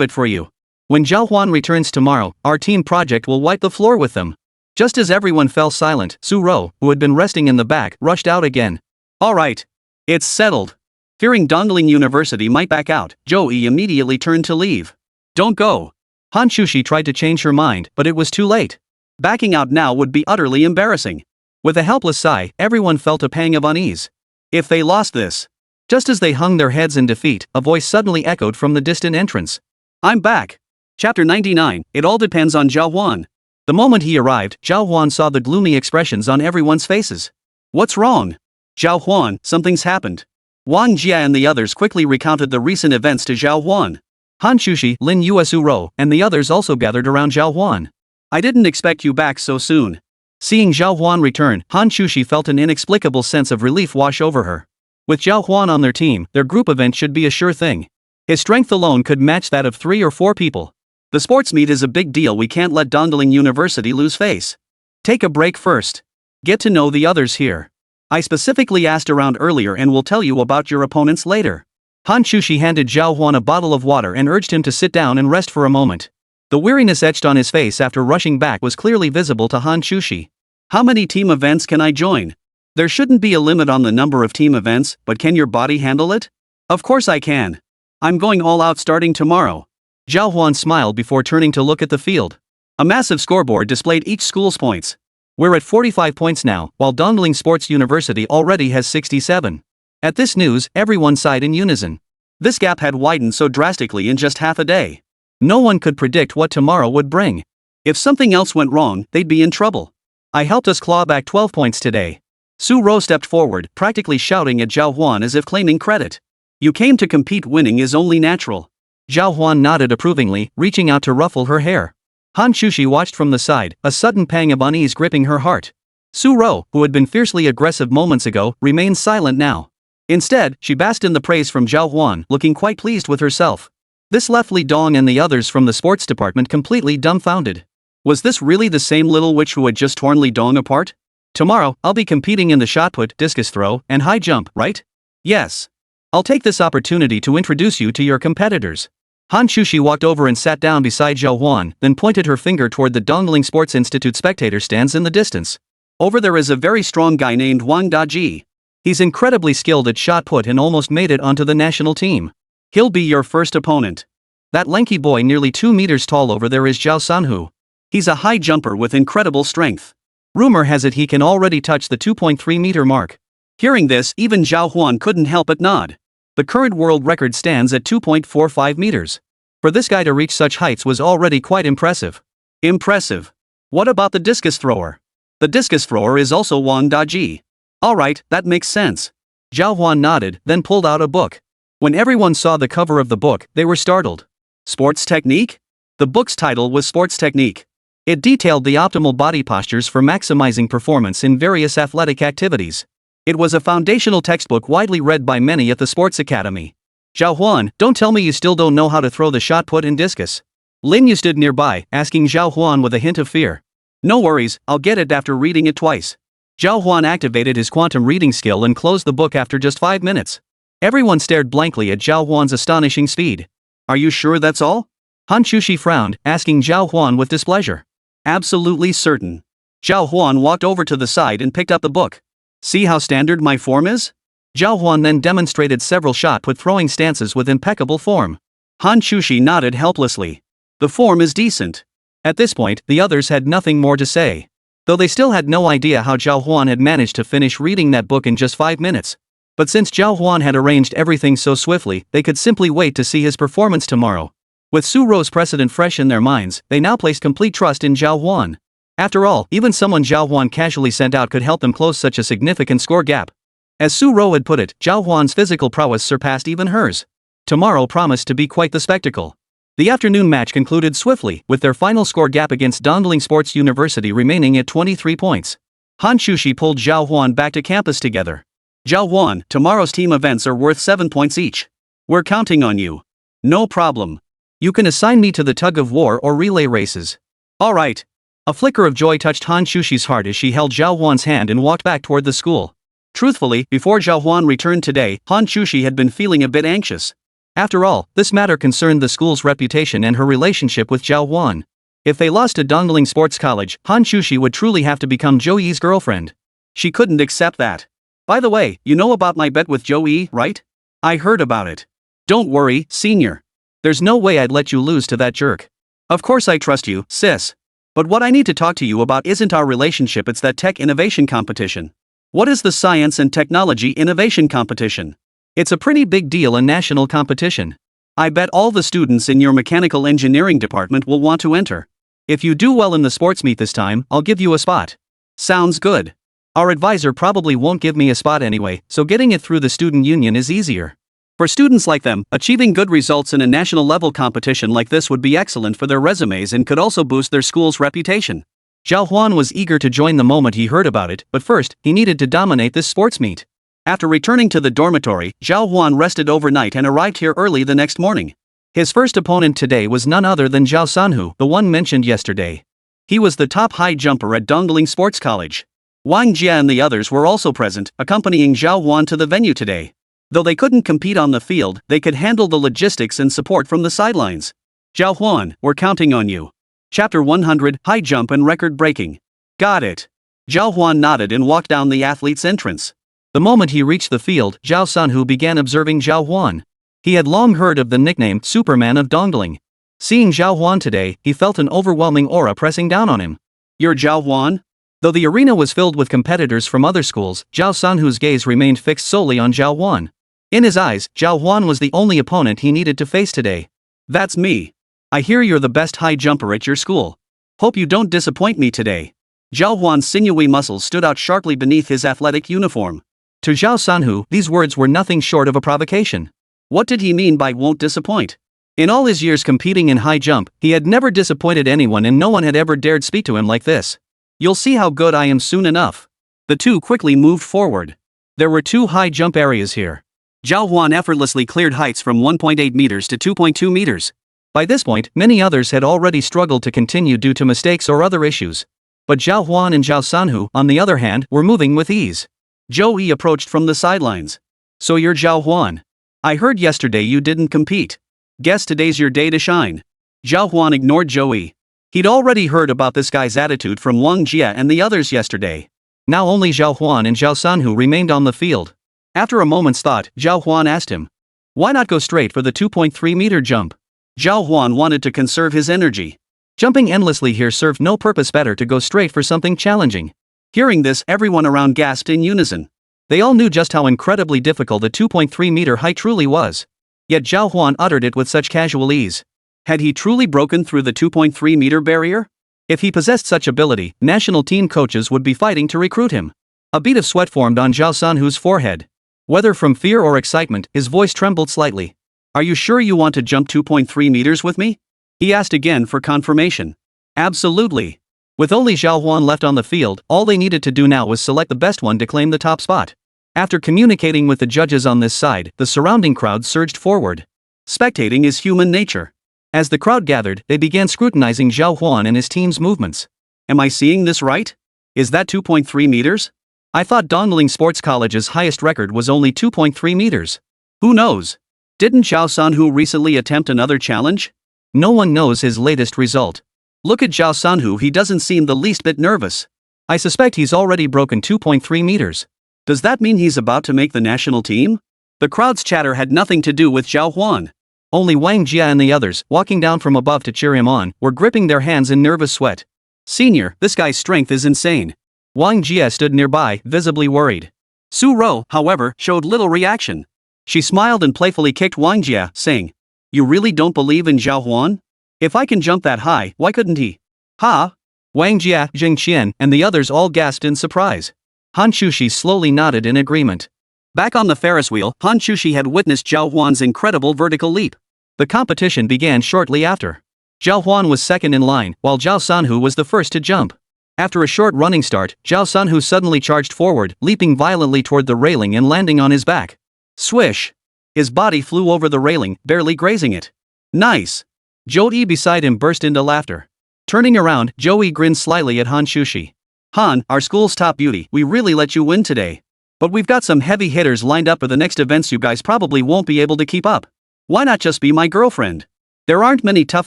it for you. When Zhào Huān returns tomorrow, our team project will wipe the floor with them. Just as everyone fell silent, Su Ro, who had been resting in the back, rushed out again. All right. It's settled. Fearing Dongling University might back out, Joey immediately turned to leave. Don't go. Hán Chǔxī tried to change her mind, but it was too late. Backing out now would be utterly embarrassing. With a helpless sigh, everyone felt a pang of unease. If they lost this. Just as they hung their heads in defeat, a voice suddenly echoed from the distant entrance. I'm back. Chapter 99, It all depends on Zhào Huān. The moment he arrived, Zhào Huān saw the gloomy expressions on everyone's faces. What's wrong? Zhào Huān, something's happened. Wang Jia and the others quickly recounted the recent events to Zhào Huān. Hán Chǔxī, Lin Yu, Ro, and the others also gathered around Zhào Huān. I didn't expect you back so soon. Seeing Zhào Huān return, Hán Chǔxī felt an inexplicable sense of relief wash over her. With Zhào Huān on their team, their group event should be a sure thing. His strength alone could match that of 3 or 4 people. The sports meet is a big deal, we can't let Dongling University lose face. Take a break first. Get to know the others here. I specifically asked around earlier and will tell you about your opponents later. Hán Chǔxī handed Zhào Huān a bottle of water and urged him to sit down and rest for a moment. The weariness etched on his face after rushing back was clearly visible to Hán Chǔxī. How many team events can I join? There shouldn't be a limit on the number of team events, but can your body handle it? Of course I can. I'm going all out starting tomorrow. Zhào Huān smiled before turning to look at the field. A massive scoreboard displayed each school's points. We're at 45 points now, while Dongling Sports University already has 67. At this news, everyone sighed in unison. This gap had widened so drastically in just half a day. No one could predict what tomorrow would bring. If something else went wrong, they'd be in trouble. I helped us claw back 12 points today. Su Ro stepped forward, practically shouting at Zhào Huān as if claiming credit. You came to compete, winning is only natural. Zhào Huān nodded approvingly, reaching out to ruffle her hair. Hán Chǔxī watched from the side, a sudden pang of unease gripping her heart. Su Ro, who had been fiercely aggressive moments ago, remained silent now. Instead, she basked in the praise from Zhào Huān, looking quite pleased with herself. This left Li Dong and the others from the sports department completely dumbfounded. Was this really the same little witch who had just torn Li Dong apart? Tomorrow, I'll be competing in the shot put, discus throw, and high jump, right? Yes. I'll take this opportunity to introduce you to your competitors. Hán Chǔxī walked over and sat down beside Zhào Huān, then pointed her finger toward the Dongling Sports Institute spectator stands in the distance. Over there is a very strong guy named Wang Daji. He's incredibly skilled at shot put and almost made it onto the national team. He'll be your first opponent. That lanky boy nearly 2 meters tall over there is Zhao Sanhu. He's a high jumper with incredible strength. Rumor has it he can already touch the 2.3 meter mark. Hearing this, even Zhào Huān couldn't help but nod. The current world record stands at 2.45 meters. For this guy to reach such heights was already quite impressive. Impressive. What about the discus thrower? The discus thrower is also Wang Daji. Alright, that makes sense. Zhào Huān nodded, then pulled out a book. When everyone saw the cover of the book, they were startled. Sports Technique? The book's title was Sports Technique. It detailed the optimal body postures for maximizing performance in various athletic activities. It was a foundational textbook widely read by many at the sports academy. Zhào Huān, don't tell me you still don't know how to throw the shot put in discus. Lin Yu stood nearby, asking Zhào Huān with a hint of fear. No worries, I'll get it after reading it twice. Zhào Huān activated his quantum reading skill and closed the book after just 5 minutes. Everyone stared blankly at Zhào Huān's astonishing speed. Are you sure that's all? Hán Chǔxī frowned, asking Zhào Huān with displeasure. Absolutely certain. Zhào Huān walked over to the side and picked up the book. See how standard my form is? Zhào Huān then demonstrated several shot put throwing stances with impeccable form. Hán Chǔxī nodded helplessly. The form is decent. At this point, the others had nothing more to say. Though they still had no idea how Zhào Huān had managed to finish reading that book in just 5 minutes. But since Zhào Huān had arranged everything so swiftly, they could simply wait to see his performance tomorrow. With Su Ro's precedent fresh in their minds, they now placed complete trust in Zhào Huān. After all, even someone Zhào Huān casually sent out could help them close such a significant score gap. As Su Ro had put it, Zhào Huān's physical prowess surpassed even hers. Tomorrow promised to be quite the spectacle. The afternoon match concluded swiftly, with their final score gap against Dongling Sports University remaining at 23 points. Hán Chǔxī pulled Zhào Huān back to campus together. Zhào Huān, tomorrow's team events are worth 7 points each. We're counting on you. No problem. You can assign me to the tug-of-war or relay races. Alright. A flicker of joy touched Hán Chǔxī's heart as she held Zhào Huān's hand and walked back toward the school. Truthfully, before Zhào Huān returned today, Hán Chǔxī had been feeling a bit anxious. After all, this matter concerned the school's reputation and her relationship with Zhào Huān. If they lost to Dongling Sports College, Hán Chǔxī would truly have to become Zhou Yi's girlfriend. She couldn't accept that. By the way, you know about my bet with Zhou Yi, right? I heard about it. Don't worry, senior. There's no way I'd let you lose to that jerk. Of course I trust you, sis. But what I need to talk to you about isn't our relationship, it's that tech innovation competition. What is the Science and Technology Innovation Competition? It's a pretty big deal, a national competition. I bet all the students in your mechanical engineering department will want to enter. If you do well in the sports meet this time, I'll give you a spot. Sounds good. Our advisor probably won't give me a spot anyway, so getting it through the student union is easier. For students like them, achieving good results in a national level competition like this would be excellent for their resumes and could also boost their school's reputation. Zhào Huān was eager to join the moment he heard about it, but first, he needed to dominate this sports meet. After returning to the dormitory, Zhào Huān rested overnight and arrived here early the next morning. His first opponent today was none other than Zhao Sanhu, the one mentioned yesterday. He was the top high jumper at Dongling Sports College. Wang Jia and the others were also present, accompanying Zhào Huān to the venue today. Though they couldn't compete on the field, they could handle the logistics and support from the sidelines. Zhào Huān, we're counting on you. Chapter 100, High Jump and Record Breaking. Got it. Zhào Huān nodded and walked down the athlete's entrance. The moment he reached the field, Zhao Sanhu began observing Zhào Huān. He had long heard of the nickname Superman of Dongling. Seeing Zhào Huān today, he felt an overwhelming aura pressing down on him. You're Zhào Huān? Though the arena was filled with competitors from other schools, Zhao Sanhu's gaze remained fixed solely on Zhào Huān. In his eyes, Zhào Huān was the only opponent he needed to face today. That's me. I hear you're the best high jumper at your school. Hope you don't disappoint me today. Zhào Huān's sinewy muscles stood out sharply beneath his athletic uniform. To Zhao Sanhu, these words were nothing short of a provocation. What did he mean by won't disappoint? In all his years competing in high jump, he had never disappointed anyone and no one had ever dared speak to him like this. You'll see how good I am soon enough. The two quickly moved forward. There were 2 high jump areas here. Zhào Huān effortlessly cleared heights from 1.8 meters to 2.2 meters. By this point, many others had already struggled to continue due to mistakes or other issues. But Zhào Huān and Zhao Sanhu, on the other hand, were moving with ease. Zhou Yi approached from the sidelines. So you're Zhào Huān. I heard yesterday you didn't compete. Guess today's your day to shine. Zhào Huān ignored Zhou Yi. He'd already heard about this guy's attitude from Wang Jia and the others yesterday. Now only Zhào Huān and Zhao Sanhu remained on the field. After a moment's thought, Zhào Huān asked him, why not go straight for the 2.3-meter jump? Zhào Huān wanted to conserve his energy. Jumping endlessly here served no purpose better to go straight for something challenging. Hearing this, everyone around gasped in unison. They all knew just how incredibly difficult the 2.3-meter height truly was. Yet Zhào Huān uttered it with such casual ease. Had he truly broken through the 2.3-meter barrier? If he possessed such ability, national team coaches would be fighting to recruit him. A bead of sweat formed on Zhao Sanhu's forehead. Whether from fear or excitement, his voice trembled slightly. Are you sure you want to jump 2.3 meters with me? He asked again for confirmation. Absolutely. With only Zhào Huān left on the field, all they needed to do now was select the best one to claim the top spot. After communicating with the judges on this side, the surrounding crowd surged forward. Spectating is human nature. As the crowd gathered, they began scrutinizing Zhào Huān and his team's movements. Am I seeing this right? Is that 2.3 meters? I thought Dongling Sports College's highest record was only 2.3 meters. Who knows? Didn't Zhao Sanhu recently attempt another challenge? No one knows his latest result. Look at Zhao Sanhu, he doesn't seem the least bit nervous. I suspect he's already broken 2.3 meters. Does that mean he's about to make the national team? The crowd's chatter had nothing to do with Zhào Huān. Only Wang Jia and the others, walking down from above to cheer him on, were gripping their hands in nervous sweat. Senior, this guy's strength is insane. Wang Jia stood nearby, visibly worried. Su Ro, however, showed little reaction. She smiled and playfully kicked Wang Jia, saying, You really don't believe in Zhào Huān? If I can jump that high, why couldn't he? Ha! Wang Jia, Jing Qian, and the others all gasped in surprise. Hán Chǔxī slowly nodded in agreement. Back on the Ferris wheel, Hán Chǔxī had witnessed Zhào Huān's incredible vertical leap. The competition began shortly after. Zhào Huān was second in line, while Zhao Sanhu was the first to jump. After a short running start, Zhao Sanhu suddenly charged forward, leaping violently toward the railing and landing on his back. Swish! His body flew over the railing, barely grazing it. Nice! Zhou beside him burst into laughter. Turning around, Zhou grinned slyly at Hán Chǔxī. Han, our school's top beauty, we really let you win today. But we've got some heavy hitters lined up for the next events you guys probably won't be able to keep up. Why not just be my girlfriend? There aren't many tough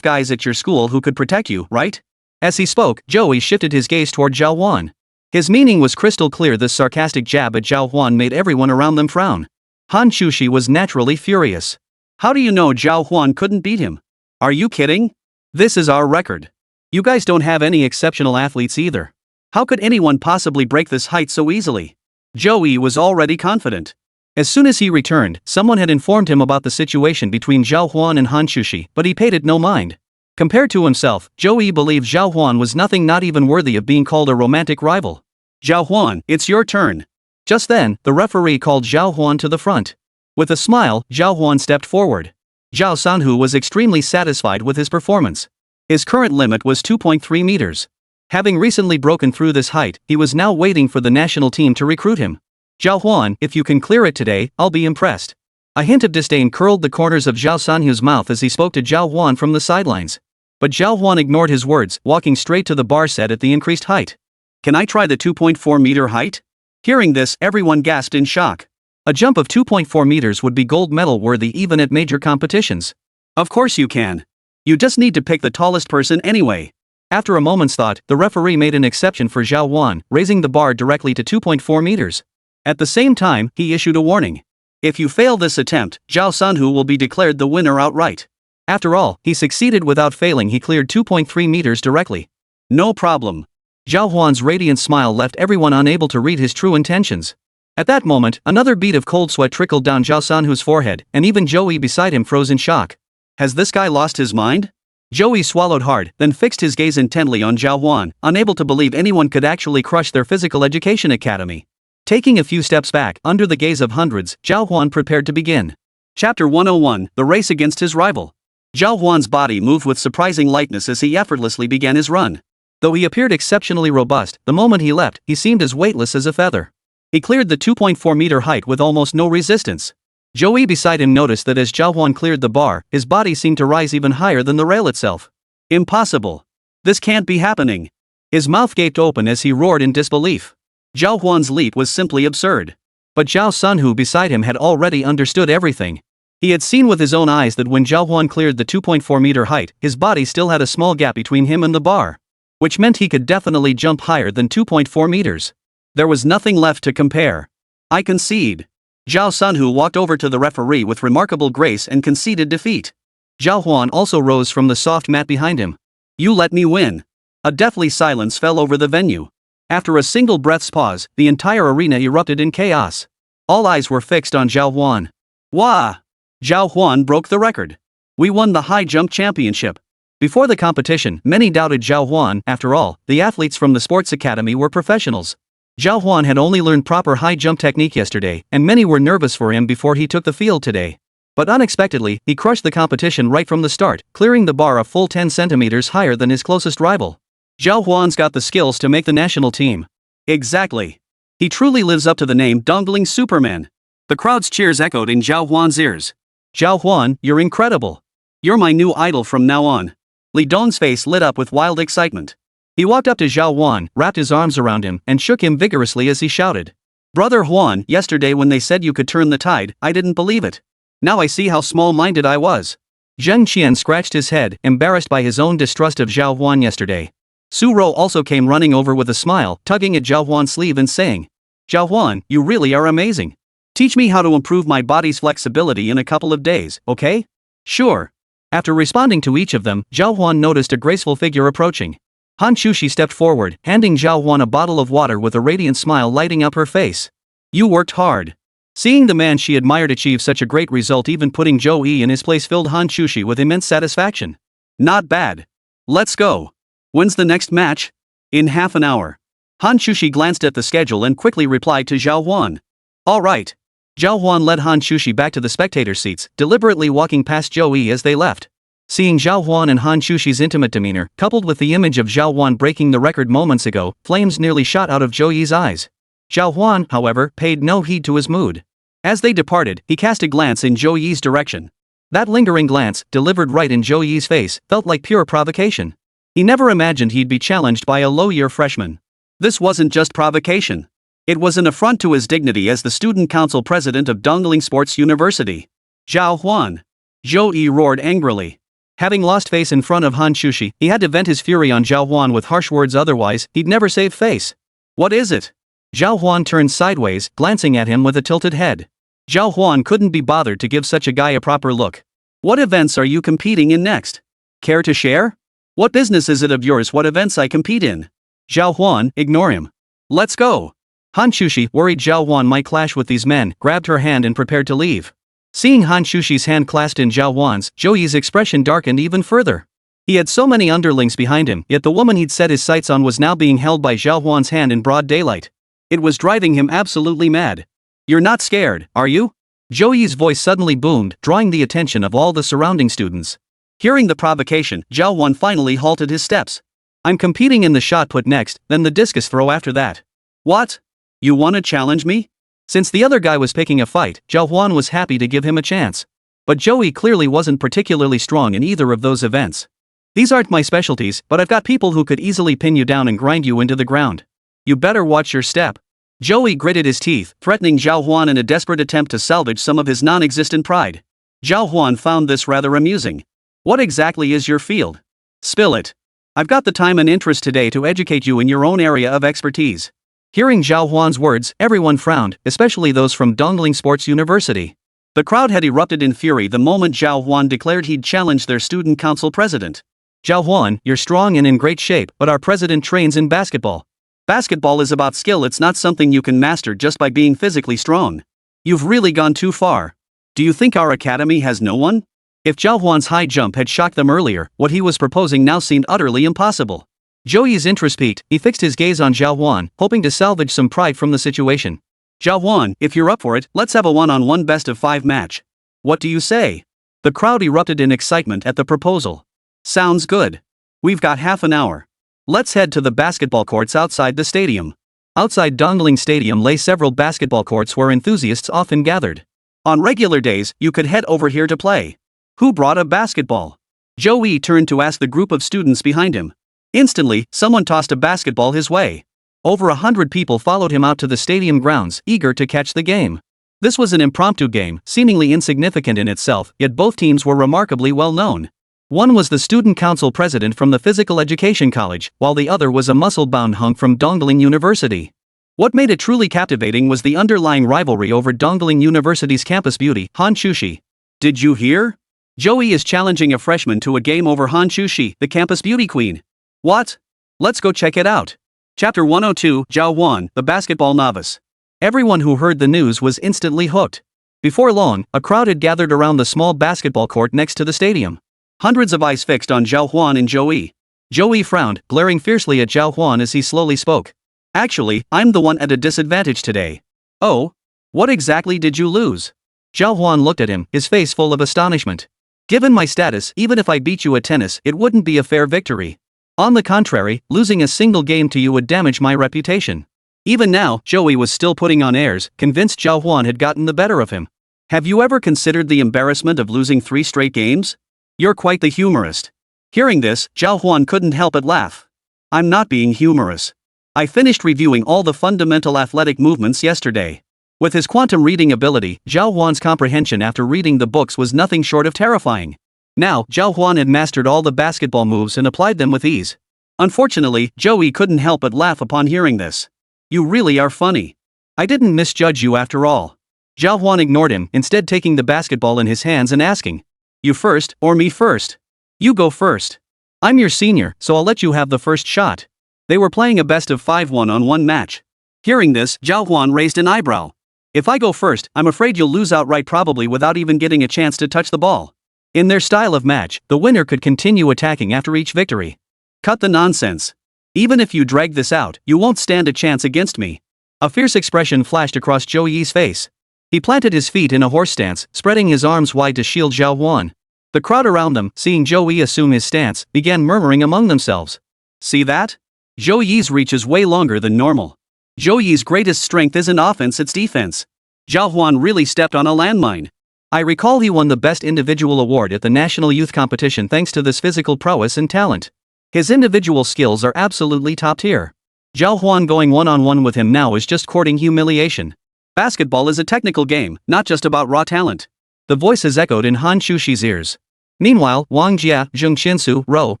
guys at your school who could protect you, right? As he spoke, Zhou shifted his gaze toward Zhào Huān. His meaning was crystal clear. This sarcastic jab at Zhào Huān made everyone around them frown. Hán Chǔxī was naturally furious. How do you know Zhào Huān couldn't beat him? Are you kidding? This is our record. You guys don't have any exceptional athletes either. How could anyone possibly break this height so easily? Zhou was already confident. As soon as he returned, someone had informed him about the situation between Zhào Huān and Hán Chǔxī, but he paid it no mind. Compared to himself, Zhou believed Zhào Huān was nothing, not even worthy of being called a romantic rival. Zhào Huān, it's your turn. Just then, the referee called Zhào Huān to the front. With a smile, Zhào Huān stepped forward. Zhao Sanhu was extremely satisfied with his performance. His current limit was 2.3 meters. Having recently broken through this height, he was now waiting for the national team to recruit him. Zhào Huān, if you can clear it today, I'll be impressed. A hint of disdain curled the corners of Zhao Sanhu's mouth as he spoke to Zhào Huān from the sidelines. But Zhào Huān ignored his words, walking straight to the bar set at the increased height. Can I try the 2.4 meter height? Hearing this, everyone gasped in shock. A jump of 2.4 meters would be gold medal worthy even at major competitions. Of course you can. You just need to pick the tallest person anyway. After a moment's thought, the referee made an exception for Zhào Huān, raising the bar directly to 2.4 meters. At the same time, he issued a warning. If you fail this attempt, Zhao Sanhu will be declared the winner outright. After all, he succeeded without failing. He cleared 2.3 meters directly. No problem. Zhào Huān's radiant smile left everyone unable to read his true intentions. At that moment, another bead of cold sweat trickled down Zhao Sanhu's forehead, and even Zhou beside him froze in shock. Has this guy lost his mind? Zhou swallowed hard, then fixed his gaze intently on Zhào Huān, unable to believe anyone could actually crush their physical education academy. Taking a few steps back, under the gaze of hundreds, Zhào Huān prepared to begin. Chapter 101, The Race Against His Rival. Zhào Huān's body moved with surprising lightness as he effortlessly began his run. Though he appeared exceptionally robust, the moment he leapt, he seemed as weightless as a feather. He cleared the 2.4 meter height with almost no resistance. Zhou beside him noticed that as Zhào Huān cleared the bar, his body seemed to rise even higher than the rail itself. Impossible. This can't be happening. His mouth gaped open as he roared in disbelief. Zhào Huān's leap was simply absurd. But Zhao Sanhu beside him had already understood everything. He had seen with his own eyes that when Zhào Huān cleared the 2.4 meter height, his body still had a small gap between him and the bar. Which meant he could definitely jump higher than 2.4 meters. There was nothing left to compare. I concede. Zhao Sanhu walked over to the referee with remarkable grace and conceded defeat. Zhào Huān also rose from the soft mat behind him. You let me win. A deathly silence fell over the venue. After a single breath's pause, the entire arena erupted in chaos. All eyes were fixed on Zhào Huān. Wow! Zhào Huān broke the record. We won the high jump championship. Before the competition, many doubted Zhào Huān. After all, the athletes from the sports academy were professionals. Zhào Huān had only learned proper high jump technique yesterday, and many were nervous for him before he took the field today. But unexpectedly, he crushed the competition right from the start, clearing the bar a full 10 centimeters higher than his closest rival. Zhào Huān's got the skills to make the national team. Exactly. He truly lives up to the name Dongling Superman. The crowd's cheers echoed in Zhào Huān's ears. Zhào Huān, you're incredible. You're my new idol from now on. Li Dong's face lit up with wild excitement. He walked up to Zhào Huān, wrapped his arms around him, and shook him vigorously as he shouted. Brother Huān, yesterday when they said you could turn the tide, I didn't believe it. Now I see how small-minded I was. Zheng Qian scratched his head, embarrassed by his own distrust of Zhào Huān yesterday. Su Rou also came running over with a smile, tugging at Zhào Huān's sleeve and saying, Zhào Huān, you really are amazing. Teach me how to improve my body's flexibility in a couple of days, okay? Sure. After responding to each of them, Zhào Huān noticed a graceful figure approaching. Hán Chǔxī stepped forward, handing Zhào Huān a bottle of water with a radiant smile lighting up her face. You worked hard. Seeing the man she admired achieve such a great result, even putting Zhou Yi in his place, filled Hán Chǔxī with immense satisfaction. Not bad. Let's go. When's the next match? In half an hour. Hán Chǔxī glanced at the schedule and quickly replied to Zhào Huān. All right. Zhào Huān led Hán Chǔxī back to the spectator seats, deliberately walking past Zhou Yi as they left. Seeing Zhào Huān and Hán Chǔxī's intimate demeanor, coupled with the image of Zhào Huān breaking the record moments ago, flames nearly shot out of Zhou Yi's eyes. Zhào Huān, however, paid no heed to his mood. As they departed, he cast a glance in Zhou Yi's direction. That lingering glance, delivered right in Zhou Yi's face, felt like pure provocation. He never imagined he'd be challenged by a low-year freshman. This wasn't just provocation. It was an affront to his dignity as the student council president of Dongling Sports University. Zhào Huān. Zhou Yi roared angrily. Having lost face in front of Hán Chǔxī, he had to vent his fury on Zhào Huān with harsh words, otherwise, he'd never save face. What is it? Zhào Huān turned sideways, glancing at him with a tilted head. Zhào Huān couldn't be bothered to give such a guy a proper look. What events are you competing in next? Care to share? What business is it of yours what events I compete in? Zhào Huān, ignore him. Let's go. Hán Chǔxī, worried Zhào Huān might clash with these men, grabbed her hand and prepared to leave. Seeing Hán Chǔxī's hand clasped in Zhào Huān's, Zhou Yi's expression darkened even further. He had so many underlings behind him, yet the woman he'd set his sights on was now being held by Zhào Huān's hand in broad daylight. It was driving him absolutely mad. You're not scared, are you? Zhou Yi's voice suddenly boomed, drawing the attention of all the surrounding students. Hearing the provocation, Zhào Huān finally halted his steps. I'm competing in the shot put next, then the discus throw after that. What? You wanna challenge me? Since the other guy was picking a fight, Zhào Huān was happy to give him a chance. But Zhou Yi clearly wasn't particularly strong in either of those events. These aren't my specialties, but I've got people who could easily pin you down and grind you into the ground. You better watch your step. Zhou Yi gritted his teeth, threatening Zhào Huān in a desperate attempt to salvage some of his non-existent pride. Zhào Huān found this rather amusing. What exactly is your field? Spill it. I've got the time and interest today to educate you in your own area of expertise. Hearing Zhào Huān's words, everyone frowned, especially those from Dongling Sports University. The crowd had erupted in fury the moment Zhào Huān declared he'd challenge their student council president. Zhào Huān, you're strong and in great shape, but our president trains in basketball. Basketball is about skill, it's not something you can master just by being physically strong. You've really gone too far. Do you think our academy has no one? If Zhào Huān's high jump had shocked them earlier, what he was proposing now seemed utterly impossible. Zhou Yi's interest peaked, he fixed his gaze on Zhào Huān, hoping to salvage some pride from the situation. Zhào Huān, if you're up for it, let's have a one-on-one best-of-5 match. What do you say? The crowd erupted in excitement at the proposal. Sounds good. We've got half an hour. Let's head to the basketball courts outside the stadium. Outside Dongling Stadium lay several basketball courts where enthusiasts often gathered. On regular days, you could head over here to play. Who brought a basketball? Zhou Yi turned to ask the group of students behind him. Instantly, someone tossed a basketball his way. Over 100 people followed him out to the stadium grounds, eager to catch the game. This was an impromptu game, seemingly insignificant in itself, yet both teams were remarkably well known. One was the student council president from the physical education college, while the other was a muscle-bound hunk from Dongling University. What made it truly captivating was the underlying rivalry over Dongling University's campus beauty, Hán Chǔxī. Did you hear? Zhou Yi is challenging a freshman to a game over Hán Chǔxī, the campus beauty queen. What? Let's go check it out. Chapter 102, Zhào Huān, the basketball novice. Everyone who heard the news was instantly hooked. Before long, a crowd had gathered around the small basketball court next to the stadium. Hundreds of eyes fixed on Zhào Huān and Joey. Joey frowned, glaring fiercely at Zhào Huān as he slowly spoke. Actually, I'm the one at a disadvantage today. Oh? What exactly did you lose? Zhào Huān looked at him, his face full of astonishment. Given my status, even if I beat you at tennis, it wouldn't be a fair victory. On the contrary, losing a single game to you would damage my reputation. Even now, Joey was still putting on airs, convinced Zhào Huān had gotten the better of him. Have you ever considered the embarrassment of losing 3 straight games? You're quite the humorist. Hearing this, Zhào Huān couldn't help but laugh. I'm not being humorous. I finished reviewing all the fundamental athletic movements yesterday. With his quantum reading ability, Zhào Huān's comprehension after reading the books was nothing short of terrifying. Now, Zhào Huān had mastered all the basketball moves and applied them with ease. Unfortunately, Joey couldn't help but laugh upon hearing this. You really are funny. I didn't misjudge you after all. Zhào Huān ignored him, instead taking the basketball in his hands and asking. You first, or me first? You go first. I'm your senior, so I'll let you have the first shot. They were playing a best-of-5 one-on-one match. Hearing this, Zhào Huān raised an eyebrow. If I go first, I'm afraid you'll lose outright, probably without even getting a chance to touch the ball. In their style of match, the winner could continue attacking after each victory. Cut the nonsense. Even if you drag this out, you won't stand a chance against me. A fierce expression flashed across Joey's face. He planted his feet in a horse stance, spreading his arms wide to shield Zhào Huān. The crowd around them, seeing Joey assume his stance, began murmuring among themselves. See that? Joey's reach is way longer than normal. Joey's greatest strength isn't offense, it's defense. Zhào Huān really stepped on a landmine. I recall he won the Best Individual Award at the National Youth Competition thanks to this physical prowess and talent. His individual skills are absolutely top tier. Zhào Huān going one-on-one with him now is just courting humiliation. Basketball is a technical game, not just about raw talent. The voices echoed in Hán Chǔxī's ears. Meanwhile, Wang Jia, Zheng Xinsu, Ro,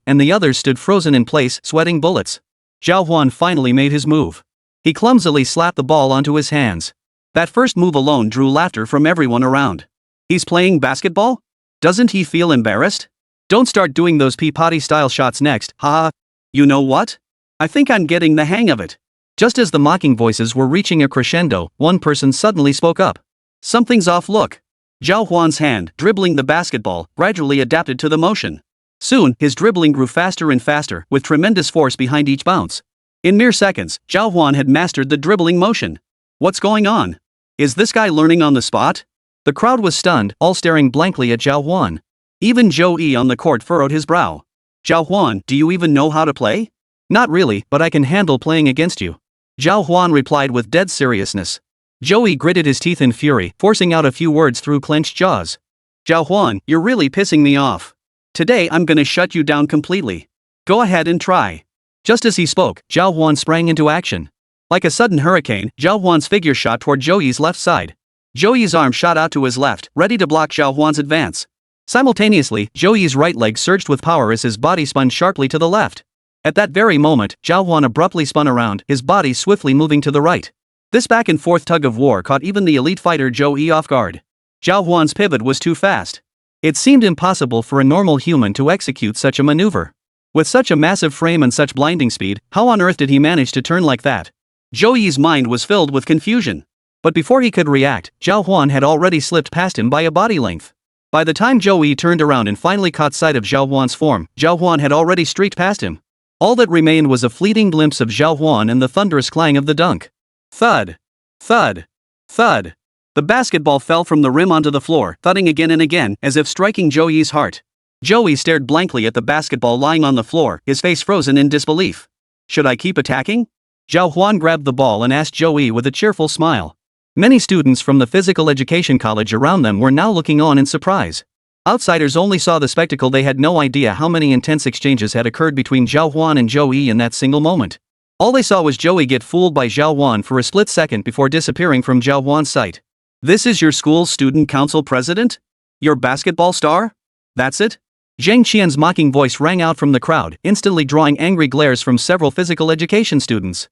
and the others stood frozen in place, sweating bullets. Zhào Huān finally made his move. He clumsily slapped the ball onto his hands. That first move alone drew laughter from everyone around. He's playing basketball? Doesn't he feel embarrassed? Don't start doing those pea-potty style shots next, haha. You know what? I think I'm getting the hang of it. Just as the mocking voices were reaching a crescendo, one person suddenly spoke up. Something's off, look. Zhào Huān's hand, dribbling the basketball, gradually adapted to the motion. Soon, his dribbling grew faster and faster, with tremendous force behind each bounce. In mere seconds, Zhào Huān had mastered the dribbling motion. What's going on? Is this guy learning on the spot? The crowd was stunned, all staring blankly at Zhào Huān. Even Joey on the court furrowed his brow. Zhào Huān, do you even know how to play? Not really, but I can handle playing against you. Zhào Huān replied with dead seriousness. Joey gritted his teeth in fury, forcing out a few words through clenched jaws. Zhào Huān, you're really pissing me off. Today I'm gonna shut you down completely. Go ahead and try. Just as he spoke, Zhào Huān sprang into action. Like a sudden hurricane, Zhào Huān's figure shot toward Joey's left side. Joey's arm shot out to his left, ready to block Zhào Huān's advance. Simultaneously, Joey's right leg surged with power as his body spun sharply to the left. At that very moment, Zhào Huān abruptly spun around, his body swiftly moving to the right. This back-and-forth tug-of-war caught even the elite fighter Joey off guard. Zhào Huān's pivot was too fast. It seemed impossible for a normal human to execute such a maneuver. With such a massive frame and such blinding speed, how on earth did he manage to turn like that? Joey's mind was filled with confusion. But before he could react, Zhào Huān had already slipped past him by a body length. By the time Joey turned around and finally caught sight of Zhào Huān's form, Zhào Huān had already streaked past him. All that remained was a fleeting glimpse of Zhào Huān and the thunderous clang of the dunk. Thud. Thud. Thud. The basketball fell from the rim onto the floor, thudding again and again, as if striking Joey's heart. Joey stared blankly at the basketball lying on the floor, his face frozen in disbelief. Should I keep attacking? Zhào Huān grabbed the ball and asked Joey with a cheerful smile. Many students from the physical education college around them were now looking on in surprise. Outsiders only saw the spectacle. They had no idea how many intense exchanges had occurred between Zhào Huān and Joey in that single moment. All they saw was Joey get fooled by Zhào Huān for a split second before disappearing from Zhào Huān's sight. This is your school's student council president? Your basketball star? That's it? Zheng Qian's mocking voice rang out from the crowd, instantly drawing angry glares from several physical education students.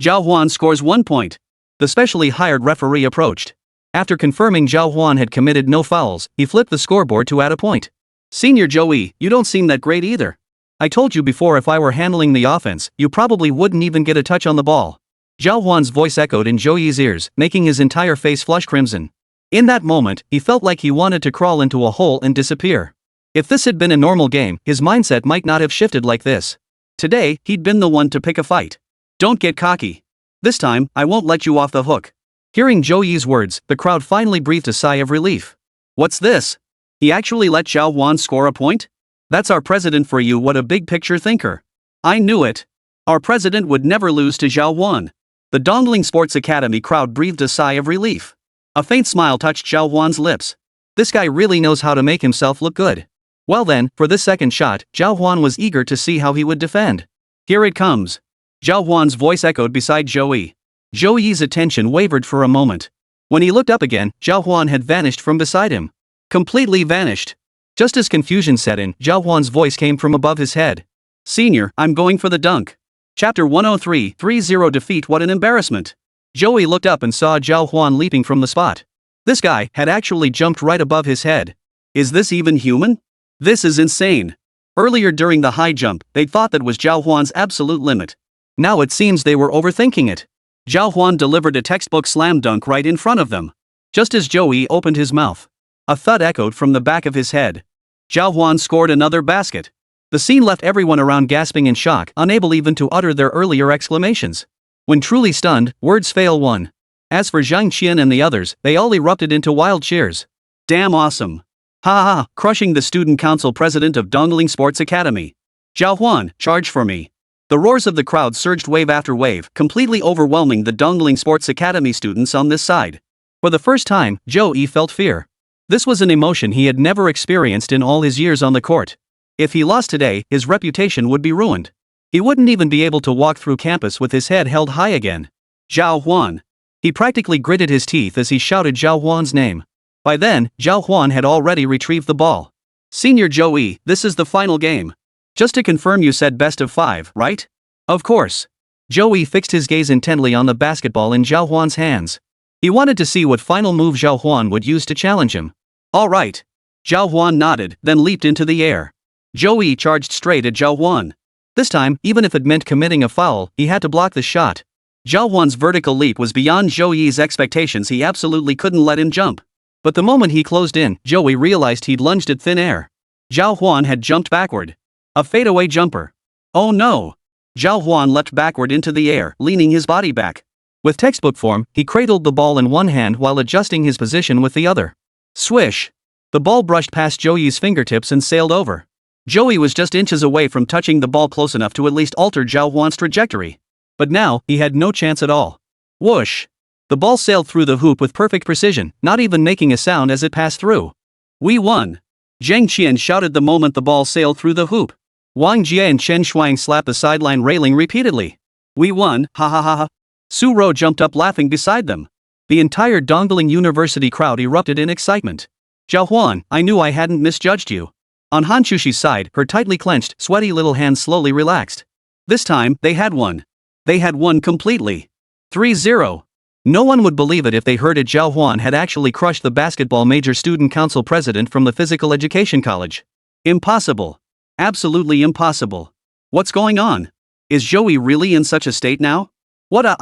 Zhào Huān scores 1 point. The specially hired referee approached. After confirming Zhào Huān had committed no fouls, he flipped the scoreboard to add a point. Senior Joey, you don't seem that great either. I told you before, if I were handling the offense, you probably wouldn't even get a touch on the ball. Zhào Huān's voice echoed in Zhou Yi's ears, making his entire face flush crimson. In that moment, he felt like he wanted to crawl into a hole and disappear. If this had been a normal game, his mindset might not have shifted like this. Today, he'd been the one to pick a fight. Don't get cocky. This time, I won't let you off the hook. Hearing Zhou Yi's words, the crowd finally breathed a sigh of relief. What's this? He actually let Zhào Huān score a point? That's our president for you, what a big picture thinker. I knew it. Our president would never lose to Zhào Huān. The Dongling Sports Academy crowd breathed a sigh of relief. A faint smile touched Zhào Huān's lips. This guy really knows how to make himself look good. Well then, for this second shot, Zhào Huān was eager to see how he would defend. Here it comes. Zhào Huān's voice echoed beside Zhou Yi. Zhou Yi's attention wavered for a moment. When he looked up again, Zhào Huān had vanished from beside him. Completely vanished. Just as confusion set in, Zhào Huān's voice came from above his head. Senior, I'm going for the dunk. Chapter 103, 3-0 defeat, what an embarrassment. Zhou Yi looked up and saw Zhào Huān leaping from the spot. This guy had actually jumped right above his head. Is this even human? This is insane. Earlier during the high jump, they'd thought that was Zhào Huān's absolute limit. Now it seems they were overthinking it. Zhào Huān delivered a textbook slam dunk right in front of them. Just as Zhou Yi opened his mouth, a thud echoed from the back of his head. Zhào Huān scored another basket. The scene left everyone around gasping in shock, unable even to utter their earlier exclamations. When truly stunned, words fail one. As for Zhang Qian and the others, they all erupted into wild cheers. Damn awesome. Ha ha, crushing the student council president of Dongling Sports Academy. Zhào Huān, charge for me. The roars of the crowd surged wave after wave, completely overwhelming the Dongling Sports Academy students on this side. For the first time, Zhou Yi felt fear. This was an emotion he had never experienced in all his years on the court. If he lost today, his reputation would be ruined. He wouldn't even be able to walk through campus with his head held high again. Zhào Huān. He practically gritted his teeth as he shouted Zhào Huān's name. By then, Zhào Huān had already retrieved the ball. Senior Zhou Yi, this is the final game. Just to confirm, you said best of 5, right? Of course. Zhou Yi fixed his gaze intently on the basketball in Zhào Huān's hands. He wanted to see what final move Zhào Huān would use to challenge him. All right. Zhào Huān nodded, then leaped into the air. Zhou Yi charged straight at Zhào Huān. This time, even if it meant committing a foul, he had to block the shot. Zhào Huān's vertical leap was beyond Zhou Yi's expectations. He absolutely couldn't let him jump. But the moment he closed in, Zhou Yi realized he'd lunged at thin air. Zhào Huān had jumped backward. A fadeaway jumper. Oh no! Zhào Huān leapt backward into the air, leaning his body back. With textbook form, he cradled the ball in one hand while adjusting his position with the other. Swish! The ball brushed past Zhou Yi's fingertips and sailed over. Zhou Yi was just inches away from touching the ball close enough to at least alter Zhào Huān's trajectory. But now, he had no chance at all. Whoosh! The ball sailed through the hoop with perfect precision, not even making a sound as it passed through. We won! Zhang Qian shouted the moment the ball sailed through the hoop. Wang Jie and Chen Shuang slapped the sideline railing repeatedly. We won, ha ha ha ha. Su Ro jumped up laughing beside them. The entire Dongling University crowd erupted in excitement. Zhào Huān, I knew I hadn't misjudged you. On Hán Chǔxī's side, her tightly clenched, sweaty little hands slowly relaxed. This time, they had won. They had won completely. 3-0. No one would believe it if they heard it. Zhào Huān had actually crushed the basketball major student council president from the physical education college. Impossible. Absolutely impossible. What's going on? Is Zhou Yi really in such a state now? What a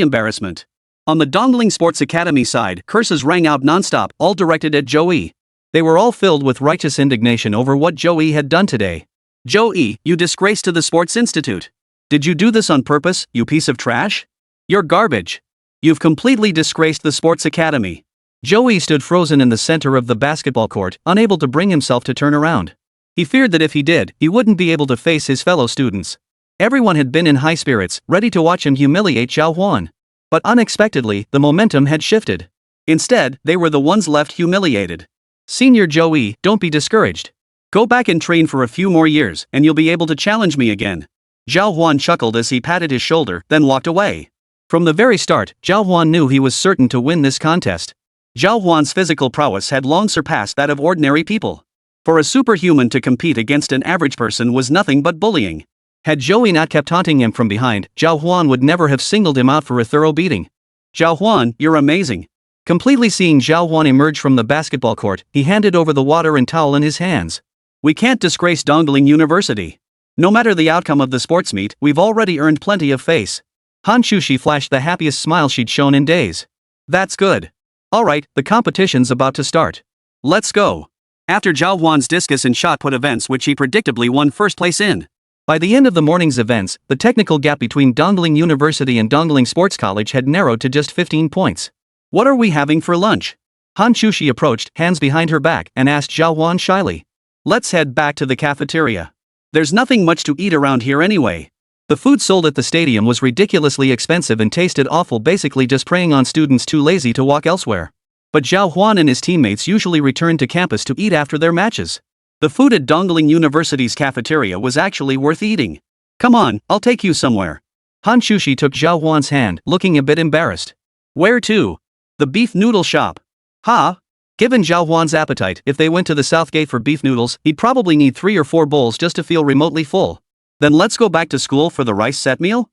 embarrassment. On the Dongling Sports Academy side, curses rang out non-stop, all directed at Zhou Yi. They were all filled with righteous indignation over what Zhou Yi had done today. Zhou Yi, you disgrace to the Sports Institute. Did you do this on purpose, you piece of trash? You're garbage. You've completely disgraced the Sports Academy. Zhou Yi stood frozen in the center of the basketball court, unable to bring himself to turn around. He feared that if he did, he wouldn't be able to face his fellow students. Everyone had been in high spirits, ready to watch him humiliate Zhào Huān. But unexpectedly, the momentum had shifted. Instead, they were the ones left humiliated. Senior Zhou Yi, don't be discouraged. Go back and train for a few more years, and you'll be able to challenge me again. Zhào Huān chuckled as he patted his shoulder, then walked away. From the very start, Zhào Huān knew he was certain to win this contest. Zhào Huān's physical prowess had long surpassed that of ordinary people. For a superhuman to compete against an average person was nothing but bullying. Had Zhou Yi not kept taunting him from behind, Zhào Huān would never have singled him out for a thorough beating. Zhào Huān, you're amazing. Completely seeing Zhào Huān emerge from the basketball court, he handed over the water and towel in his hands. We can't disgrace Dongling University. No matter the outcome of the sports meet, we've already earned plenty of face. Hán Chǔxī flashed the happiest smile she'd shown in days. That's good. Alright, the competition's about to start. Let's go. After Zhào Huān's discus and shot put events which he predictably won first place in. By the end of the morning's events, the technical gap between Dongling University and Dongling Sports College had narrowed to just 15 points. What are we having for lunch? Hán Chǔxī approached, hands behind her back, and asked Zhào Huān shyly. Let's head back to the cafeteria. There's nothing much to eat around here anyway. The food sold at the stadium was ridiculously expensive and tasted awful, basically just preying on students too lazy to walk elsewhere. But Zhào Huān and his teammates usually returned to campus to eat after their matches. The food at Dongling University's cafeteria was actually worth eating. Come on, I'll take you somewhere. Hán Chǔxī took Zhào Huān's hand, looking a bit embarrassed. Where to? The beef noodle shop. Ha! Given Zhào Huān's appetite, if they went to the South Gate for beef noodles, he'd probably need 3 or 4 bowls just to feel remotely full. Then let's go back to school for the rice set meal?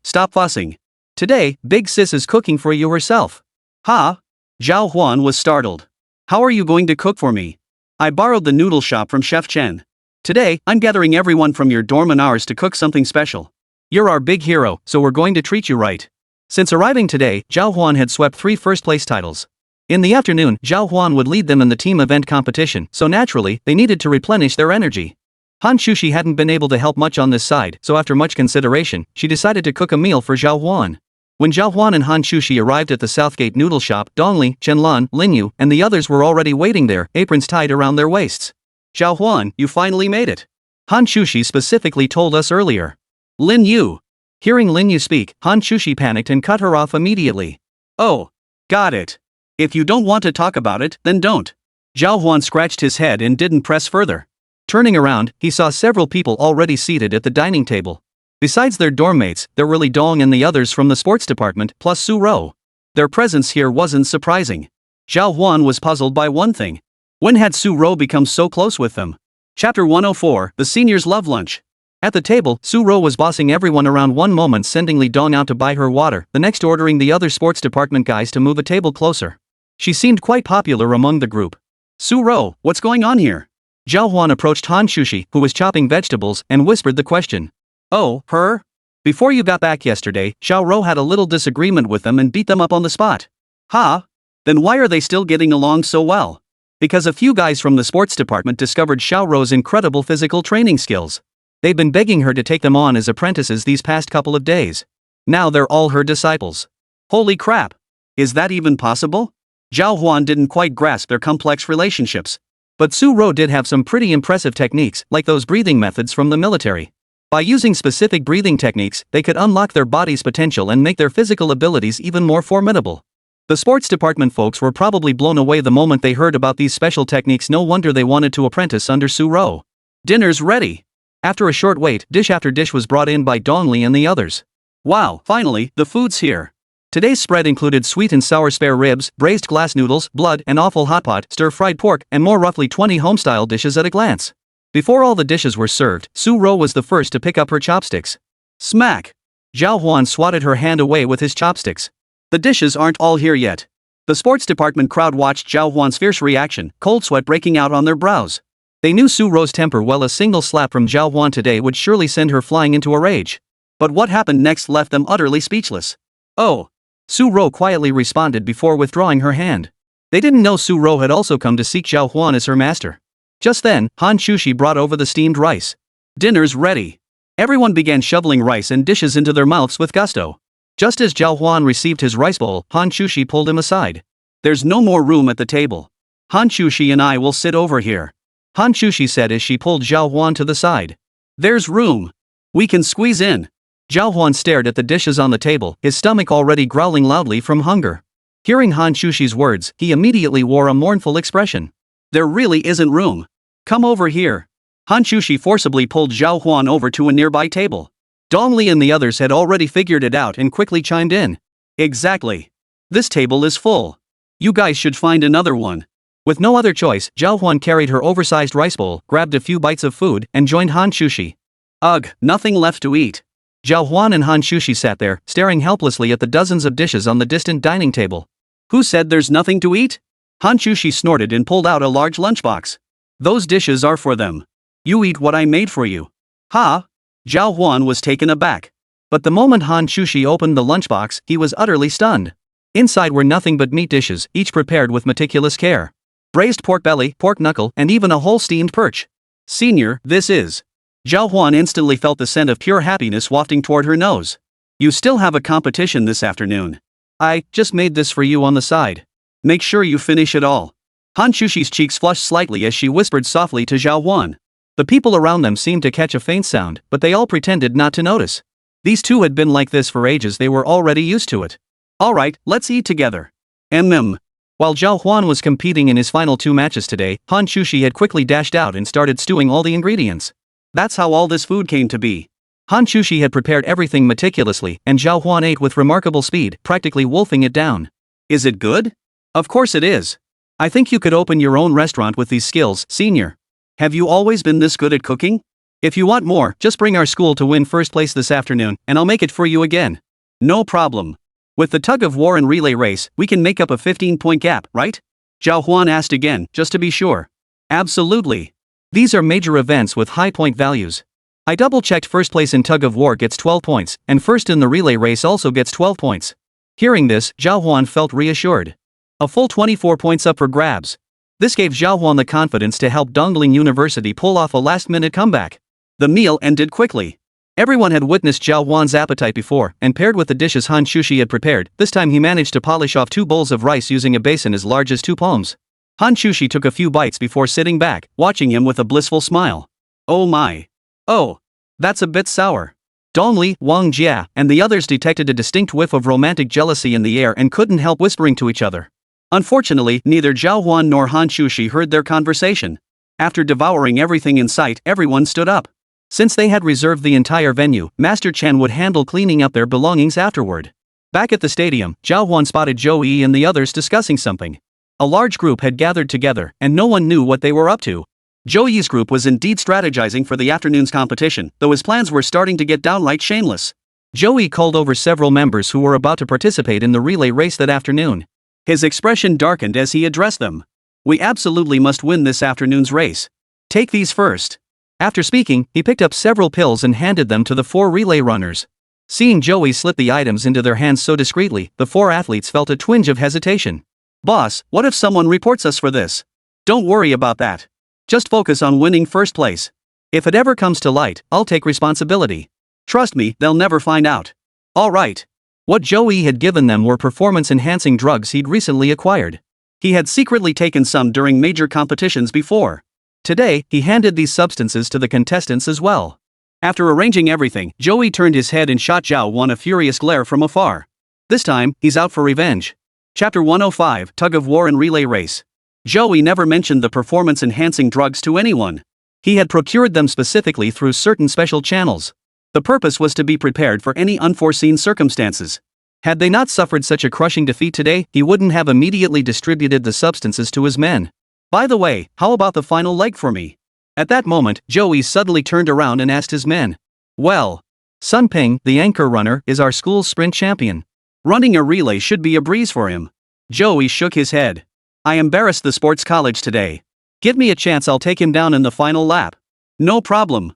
Stop fussing. Today, Big Sis is cooking for you herself. Ha! Zhào Huān was startled. How are you going to cook for me? I borrowed the noodle shop from Chef Chen. Today, I'm gathering everyone from your dorm and ours to cook something special. You're our big hero, so we're going to treat you right. Since arriving today, Zhào Huān had swept 3 first-place titles. In the afternoon, Zhào Huān would lead them in the team event competition, so naturally, they needed to replenish their energy. Hán Chǔxī hadn't been able to help much on this side, so after much consideration, she decided to cook a meal for Zhào Huān. When Zhào Huān and Hán Chǔxī arrived at the Southgate noodle shop, Dongli, Chenlan, Linyu, and the others were already waiting there, aprons tied around their waists. Zhào Huān, you finally made it. Hán Chǔxī specifically told us earlier. Linyu. Hearing Linyu speak, Hán Chǔxī panicked and cut her off immediately. Oh. Got it. If you don't want to talk about it, then don't. Zhào Huān scratched his head and didn't press further. Turning around, he saw several people already seated at the dining table. Besides their dorm mates, there were Li Dong and the others from the sports department, plus Su Ro. Their presence here wasn't surprising. Zhào Huān was puzzled by one thing. When had Su Ro become so close with them? Chapter 104, The Seniors Love Lunch. At the table, Su Ro was bossing everyone around, one moment sending Li Dong out to buy her water, the next ordering the other sports department guys to move a table closer. She seemed quite popular among the group. Su Ro, what's going on here? Zhào Huān approached Hán Chǔxī, who was chopping vegetables, and whispered the question. Oh, her? Before you got back yesterday, Xiao Ro had a little disagreement with them and beat them up on the spot. Ha? Then why are they still getting along so well? Because a few guys from the sports department discovered Xiao Ro's incredible physical training skills. They've been begging her to take them on as apprentices these past couple of days. Now they're all her disciples. Holy crap! Is that even possible? Zhào Huān didn't quite grasp their complex relationships. But Su Ro did have some pretty impressive techniques, like those breathing methods from the military. By using specific breathing techniques, they could unlock their body's potential and make their physical abilities even more formidable. The sports department folks were probably blown away the moment they heard about these special techniques. No wonder they wanted to apprentice under Su Ro. Dinner's ready. After a short wait, dish after dish was brought in by Dongli and the others. Wow, finally, the food's here. Today's spread included sweet and sour spare ribs, braised glass noodles, blood, and awful hot pot, stir-fried pork, and more, roughly 20 home-style dishes at a glance. Before all the dishes were served, Su Ro was the first to pick up her chopsticks. Smack! Zhào Huān swatted her hand away with his chopsticks. The dishes aren't all here yet. The sports department crowd watched Zhào Huān's fierce reaction, cold sweat breaking out on their brows. They knew Su Ro's temper well. A single slap from Zhào Huān today would surely send her flying into a rage. But what happened next left them utterly speechless. Oh! Su Ro quietly responded before withdrawing her hand. They didn't know Su Ro had also come to seek Zhào Huān as her master. Just then, Hán Chǔxī brought over the steamed rice. Dinner's ready. Everyone began shoveling rice and dishes into their mouths with gusto. Just as Zhào Huān received his rice bowl, Hán Chǔxī pulled him aside. There's no more room at the table. Hán Chǔxī and I will sit over here. Hán Chǔxī said as she pulled Zhào Huān to the side. There's room. We can squeeze in. Zhào Huān stared at the dishes on the table, his stomach already growling loudly from hunger. Hearing Hán Chǔxī's words, he immediately wore a mournful expression. There really isn't room. Come over here. Hán Chǔxī forcibly pulled Zhào Huān over to a nearby table. Dongli and the others had already figured it out and quickly chimed in. Exactly. This table is full. You guys should find another one. With no other choice, Zhào Huān carried her oversized rice bowl, grabbed a few bites of food, and joined Hán Chǔxī. Ugh, nothing left to eat. Zhào Huān and Hán Chǔxī sat there, staring helplessly at the dozens of dishes on the distant dining table. Who said there's nothing to eat? Hán Chǔxī snorted and pulled out a large lunchbox. Those dishes are for them. You eat what I made for you. Ha! Zhào Huān was taken aback. But the moment Hán Chǔxī opened the lunchbox, he was utterly stunned. Inside were nothing but meat dishes, each prepared with meticulous care. Braised pork belly, pork knuckle, and even a whole steamed perch. Senior, this is. Zhào Huān instantly felt the scent of pure happiness wafting toward her nose. You still have a competition this afternoon. I just made this for you on the side. Make sure you finish it all. Hán Chǔxī's cheeks flushed slightly as she whispered softly to Zhào Huān. The people around them seemed to catch a faint sound, but they all pretended not to notice. These two had been like this for ages, they were already used to it. Alright, let's eat together. While Zhào Huān was competing in his final 2 matches today, Hán Chǔxī had quickly dashed out and started stewing all the ingredients. That's how all this food came to be. Hán Chǔxī had prepared everything meticulously, and Zhào Huān ate with remarkable speed, practically wolfing it down. Is it good? Of course it is. I think you could open your own restaurant with these skills, senior. Have you always been this good at cooking? If you want more, just bring our school to win first place this afternoon, and I'll make it for you again. No problem. With the tug of war and relay race, we can make up a 15-point gap, right? Zhào Huān asked again, just to be sure. Absolutely. These are major events with high point values. I double-checked, first place in tug of war gets 12 points, and first in the relay race also gets 12 points. Hearing this, Zhào Huān felt reassured. A full 24 points up for grabs. This gave Zhào Huān the confidence to help Dongling University pull off a last-minute comeback. The meal ended quickly. Everyone had witnessed Zhào Huān's appetite before, and paired with the dishes Hán Chǔxī had prepared, this time he managed to polish off 2 bowls of rice using a basin as large as 2 palms. Hán Chǔxī took a few bites before sitting back, watching him with a blissful smile. Oh my. Oh. That's a bit sour. Dongli, Wang Jia, and the others detected a distinct whiff of romantic jealousy in the air and couldn't help whispering to each other. Unfortunately, neither Zhào Huān nor Hán Chǔxī heard their conversation. After devouring everything in sight, everyone stood up. Since they had reserved the entire venue, Master Chen would handle cleaning up their belongings afterward. Back at the stadium, Zhào Huān spotted Zhou Yi and the others discussing something. A large group had gathered together, and no one knew what they were up to. Zhou Yi's group was indeed strategizing for the afternoon's competition, though his plans were starting to get downright shameless. Zhou Yi called over several members who were about to participate in the relay race that afternoon. His expression darkened as he addressed them. We absolutely must win this afternoon's race. Take these first. After speaking, he picked up several pills and handed them to the 4 relay runners. Seeing Zhou Yi slip the items into their hands so discreetly, the 4 athletes felt a twinge of hesitation. Boss, what if someone reports us for this? Don't worry about that. Just focus on winning first place. If it ever comes to light, I'll take responsibility. Trust me, they'll never find out. Alright. What Zhou Yi had given them were performance-enhancing drugs he'd recently acquired. He had secretly taken some during major competitions before. Today, he handed these substances to the contestants as well. After arranging everything, Zhou Yi turned his head and shot Zhào Huān a furious glare from afar. This time, he's out for revenge. Chapter 105, Tug of War and Relay Race. Zhou Yi never mentioned the performance-enhancing drugs to anyone. He had procured them specifically through certain special channels. The purpose was to be prepared for any unforeseen circumstances. Had they not suffered such a crushing defeat today, he wouldn't have immediately distributed the substances to his men. By the way, how about the final leg for me? At that moment, Zhou Yi suddenly turned around and asked his men. Well, Sun Ping, the anchor runner, is our school's sprint champion. Running a relay should be a breeze for him. Zhou Yi shook his head. I embarrassed the sports college today. Give me a chance, I'll take him down in the final lap. No problem.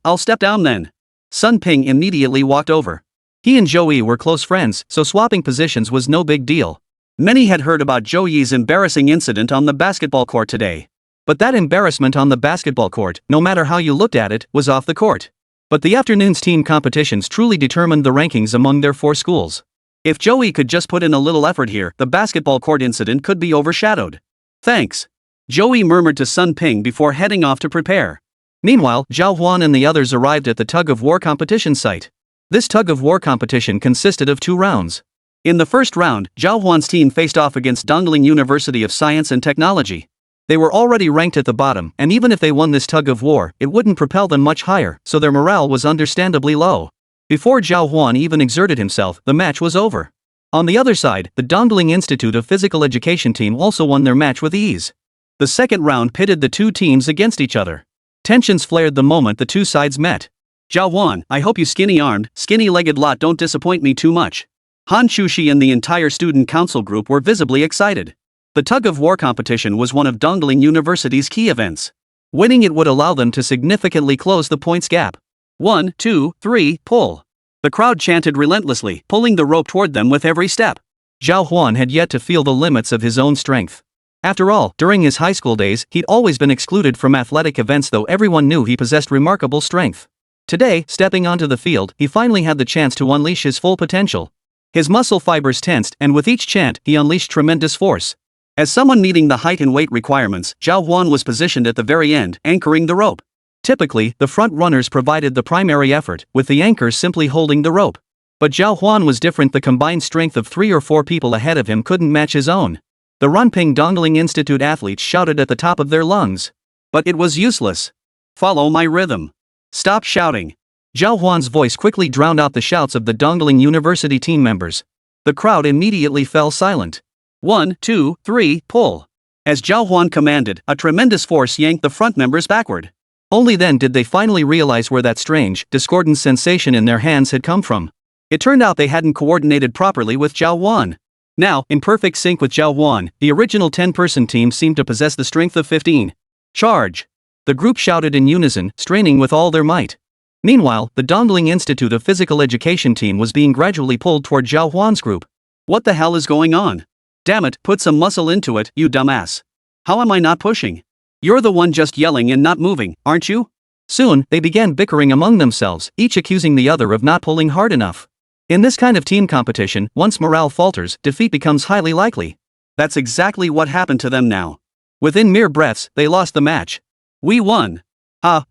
I'll step down then. Sun Ping immediately walked over. He and Zhou Yi were close friends, so swapping positions was no big deal. Many had heard about Zhou Yi's embarrassing incident on the basketball court today. But that embarrassment on the basketball court, no matter how you looked at it, was off the court. But the afternoon's team competitions truly determined the rankings among their 4 schools. If Zhou Yi could just put in a little effort here, the basketball court incident could be overshadowed. Thanks. Zhou Yi murmured to Sun Ping before heading off to prepare. Meanwhile, Zhào Huān and the others arrived at the tug-of-war competition site. This tug-of-war competition consisted of 2 rounds. In the first round, Zhào Huān's team faced off against Dongling University of Science and Technology. They were already ranked at the bottom, and even if they won this tug-of-war, it wouldn't propel them much higher, so their morale was understandably low. Before Zhào Huān even exerted himself, the match was over. On the other side, the Dongling Institute of Physical Education team also won their match with ease. The second round pitted the 2 teams against each other. Tensions flared the moment the 2 sides met. Zhào Huān, I hope you skinny-armed, skinny-legged lot don't disappoint me too much. Hán Chǔxī and the entire student council group were visibly excited. The tug-of-war competition was one of Dongling University's key events. Winning it would allow them to significantly close the points gap. 1, 2, 3, pull. The crowd chanted relentlessly, pulling the rope toward them with every step. Zhào Huān had yet to feel the limits of his own strength. After all, during his high school days, he'd always been excluded from athletic events, though everyone knew he possessed remarkable strength. Today, stepping onto the field, he finally had the chance to unleash his full potential. His muscle fibers tensed, and with each chant, he unleashed tremendous force. As someone meeting the height and weight requirements, Zhào Huān was positioned at the very end, anchoring the rope. Typically, the front runners provided the primary effort, with the anchors simply holding the rope. But Zhào Huān was different. The combined strength of 3 or 4 people ahead of him couldn't match his own. The Runping Dongling Institute athletes shouted at the top of their lungs. But it was useless. Follow my rhythm. Stop shouting. Zhào Huān's voice quickly drowned out the shouts of the Dongling University team members. The crowd immediately fell silent. 1, 2, 3, pull. As Zhào Huān commanded, a tremendous force yanked the front members backward. Only then did they finally realize where that strange, discordant sensation in their hands had come from. It turned out they hadn't coordinated properly with Zhào Huān. Now, in perfect sync with Zhào Huān, the original 10-person team seemed to possess the strength of 15. Charge! The group shouted in unison, straining with all their might. Meanwhile, the Dongling Institute of Physical Education team was being gradually pulled toward Zhào Huān's group. What the hell is going on? Damn it, put some muscle into it, you dumbass. How am I not pushing? You're the one just yelling and not moving, aren't you? Soon, they began bickering among themselves, each accusing the other of not pulling hard enough. In this kind of team competition, once morale falters, defeat becomes highly likely. That's exactly what happened to them now. Within mere breaths, they lost the match. We won.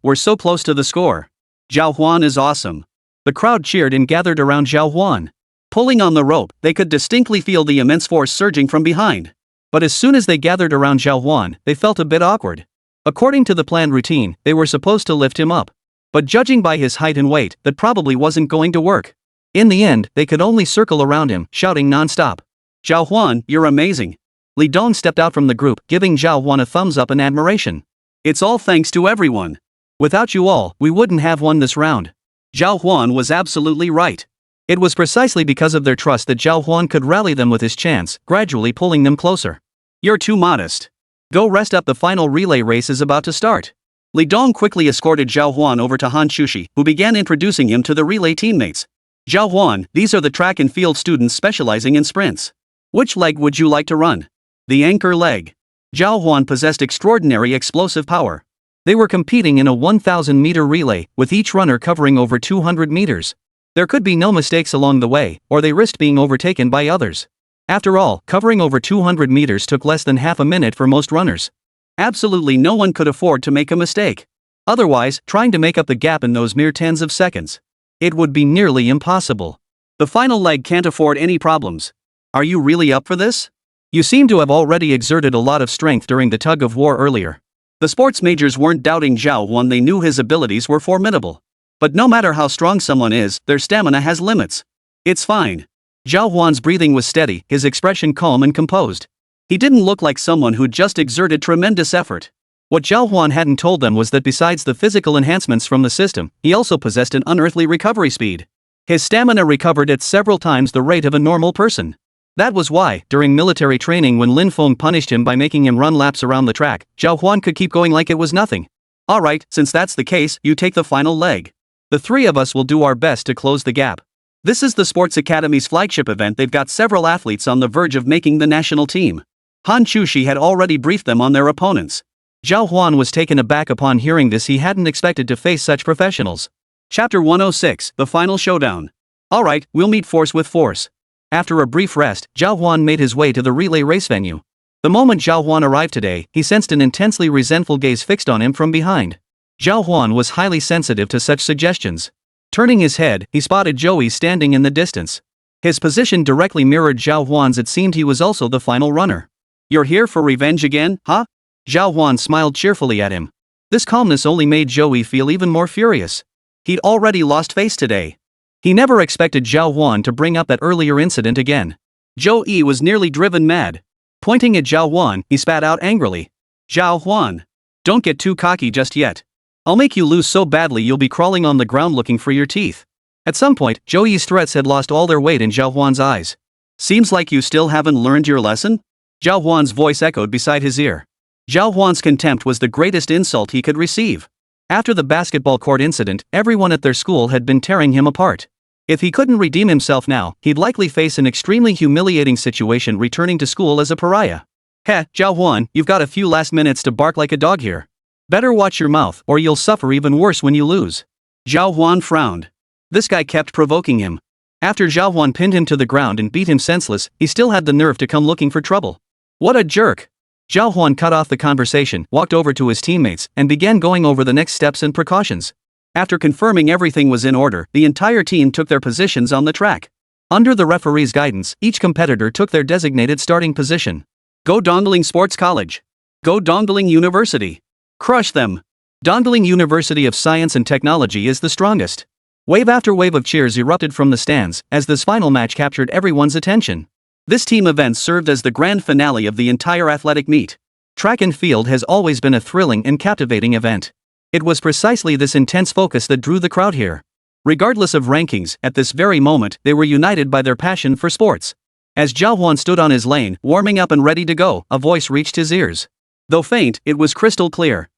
We're so close to the score. Zhào Huān is awesome. The crowd cheered and gathered around Zhào Huān. Pulling on the rope, they could distinctly feel the immense force surging from behind. But as soon as they gathered around Zhào Huān, they felt a bit awkward. According to the planned routine, they were supposed to lift him up. But judging by his height and weight, that probably wasn't going to work. In the end, they could only circle around him, shouting non-stop. Zhào Huān, you're amazing. Li Dong stepped out from the group, giving Zhào Huān a thumbs up in admiration. It's all thanks to everyone. Without you all, we wouldn't have won this round. Zhào Huān was absolutely right. It was precisely because of their trust that Zhào Huān could rally them with his chants, gradually pulling them closer. You're too modest. Go rest up, the final relay race is about to start. Li Dong quickly escorted Zhào Huān over to Hán Chǔxī, who began introducing him to the relay teammates. Zhào Huān, these are the track and field students specializing in sprints. Which leg would you like to run? The anchor leg. Zhào Huān possessed extraordinary explosive power. They were competing in a 1,000-meter relay, with each runner covering over 200 meters. There could be no mistakes along the way, or they risked being overtaken by others. After all, covering over 200 meters took less than half a minute for most runners. Absolutely no one could afford to make a mistake. Otherwise, trying to make up the gap in those mere tens of seconds, it would be nearly impossible. The final leg can't afford any problems. Are you really up for this? You seem to have already exerted a lot of strength during the tug of war earlier. The sports majors weren't doubting Zhào Huān, they knew his abilities were formidable. But no matter how strong someone is, their stamina has limits. It's fine. Zhào Huān's breathing was steady, his expression calm and composed. He didn't look like someone who'd just exerted tremendous effort. What Zhào Huān hadn't told them was that besides the physical enhancements from the system, he also possessed an unearthly recovery speed. His stamina recovered at several times the rate of a normal person. That was why, during military training, when Lin Feng punished him by making him run laps around the track, Zhào Huān could keep going like it was nothing. Alright, since that's the case, you take the final leg. The three of us will do our best to close the gap. This is the Sports Academy's flagship event. They've got several athletes on the verge of making the national team. Hán Chǔxī had already briefed them on their opponents. Zhào Huān was taken aback upon hearing this. He hadn't expected to face such professionals. Chapter 106, The Final Showdown. Alright, we'll meet force with force. After a brief rest, Zhào Huān made his way to the relay race venue. The moment Zhào Huān arrived today, he sensed an intensely resentful gaze fixed on him from behind. Zhào Huān was highly sensitive to such suggestions. Turning his head, he spotted Joey standing in the distance. His position directly mirrored Zhào Huān's. It seemed he was also the final runner. You're here for revenge again, huh? Zhào Huān smiled cheerfully at him. This calmness only made Joey feel even more furious. He'd already lost face today. He never expected Zhào Huān to bring up that earlier incident again. Joey was nearly driven mad. Pointing at Zhào Huān, he spat out angrily. Zhào Huān, don't get too cocky just yet. I'll make you lose so badly you'll be crawling on the ground looking for your teeth. At some point, Joey's threats had lost all their weight in Zhào Huān's eyes. Seems like you still haven't learned your lesson? Zhào Huān's voice echoed beside his ear. Zhào Huān's contempt was the greatest insult he could receive. After the basketball court incident, everyone at their school had been tearing him apart. If he couldn't redeem himself now, he'd likely face an extremely humiliating situation returning to school as a pariah. Heh, Zhào Huān, you've got a few last minutes to bark like a dog here. Better watch your mouth or you'll suffer even worse when you lose. Zhào Huān frowned. This guy kept provoking him. After Zhào Huān pinned him to the ground and beat him senseless, he still had the nerve to come looking for trouble. What a jerk! Zhào Huān cut off the conversation, walked over to his teammates, and began going over the next steps and precautions. After confirming everything was in order, the entire team took their positions on the track. Under the referee's guidance, each competitor took their designated starting position. Go Dongling Sports College. Go Dongling University. Crush them. Dongling University of Science and Technology is the strongest. Wave after wave of cheers erupted from the stands, as this final match captured everyone's attention. This team event served as the grand finale of the entire athletic meet. Track and field has always been a thrilling and captivating event. It was precisely this intense focus that drew the crowd here. Regardless of rankings, at this very moment, they were united by their passion for sports. As Zhào Huān stood on his lane, warming up and ready to go, a voice reached his ears. Though faint, it was crystal clear.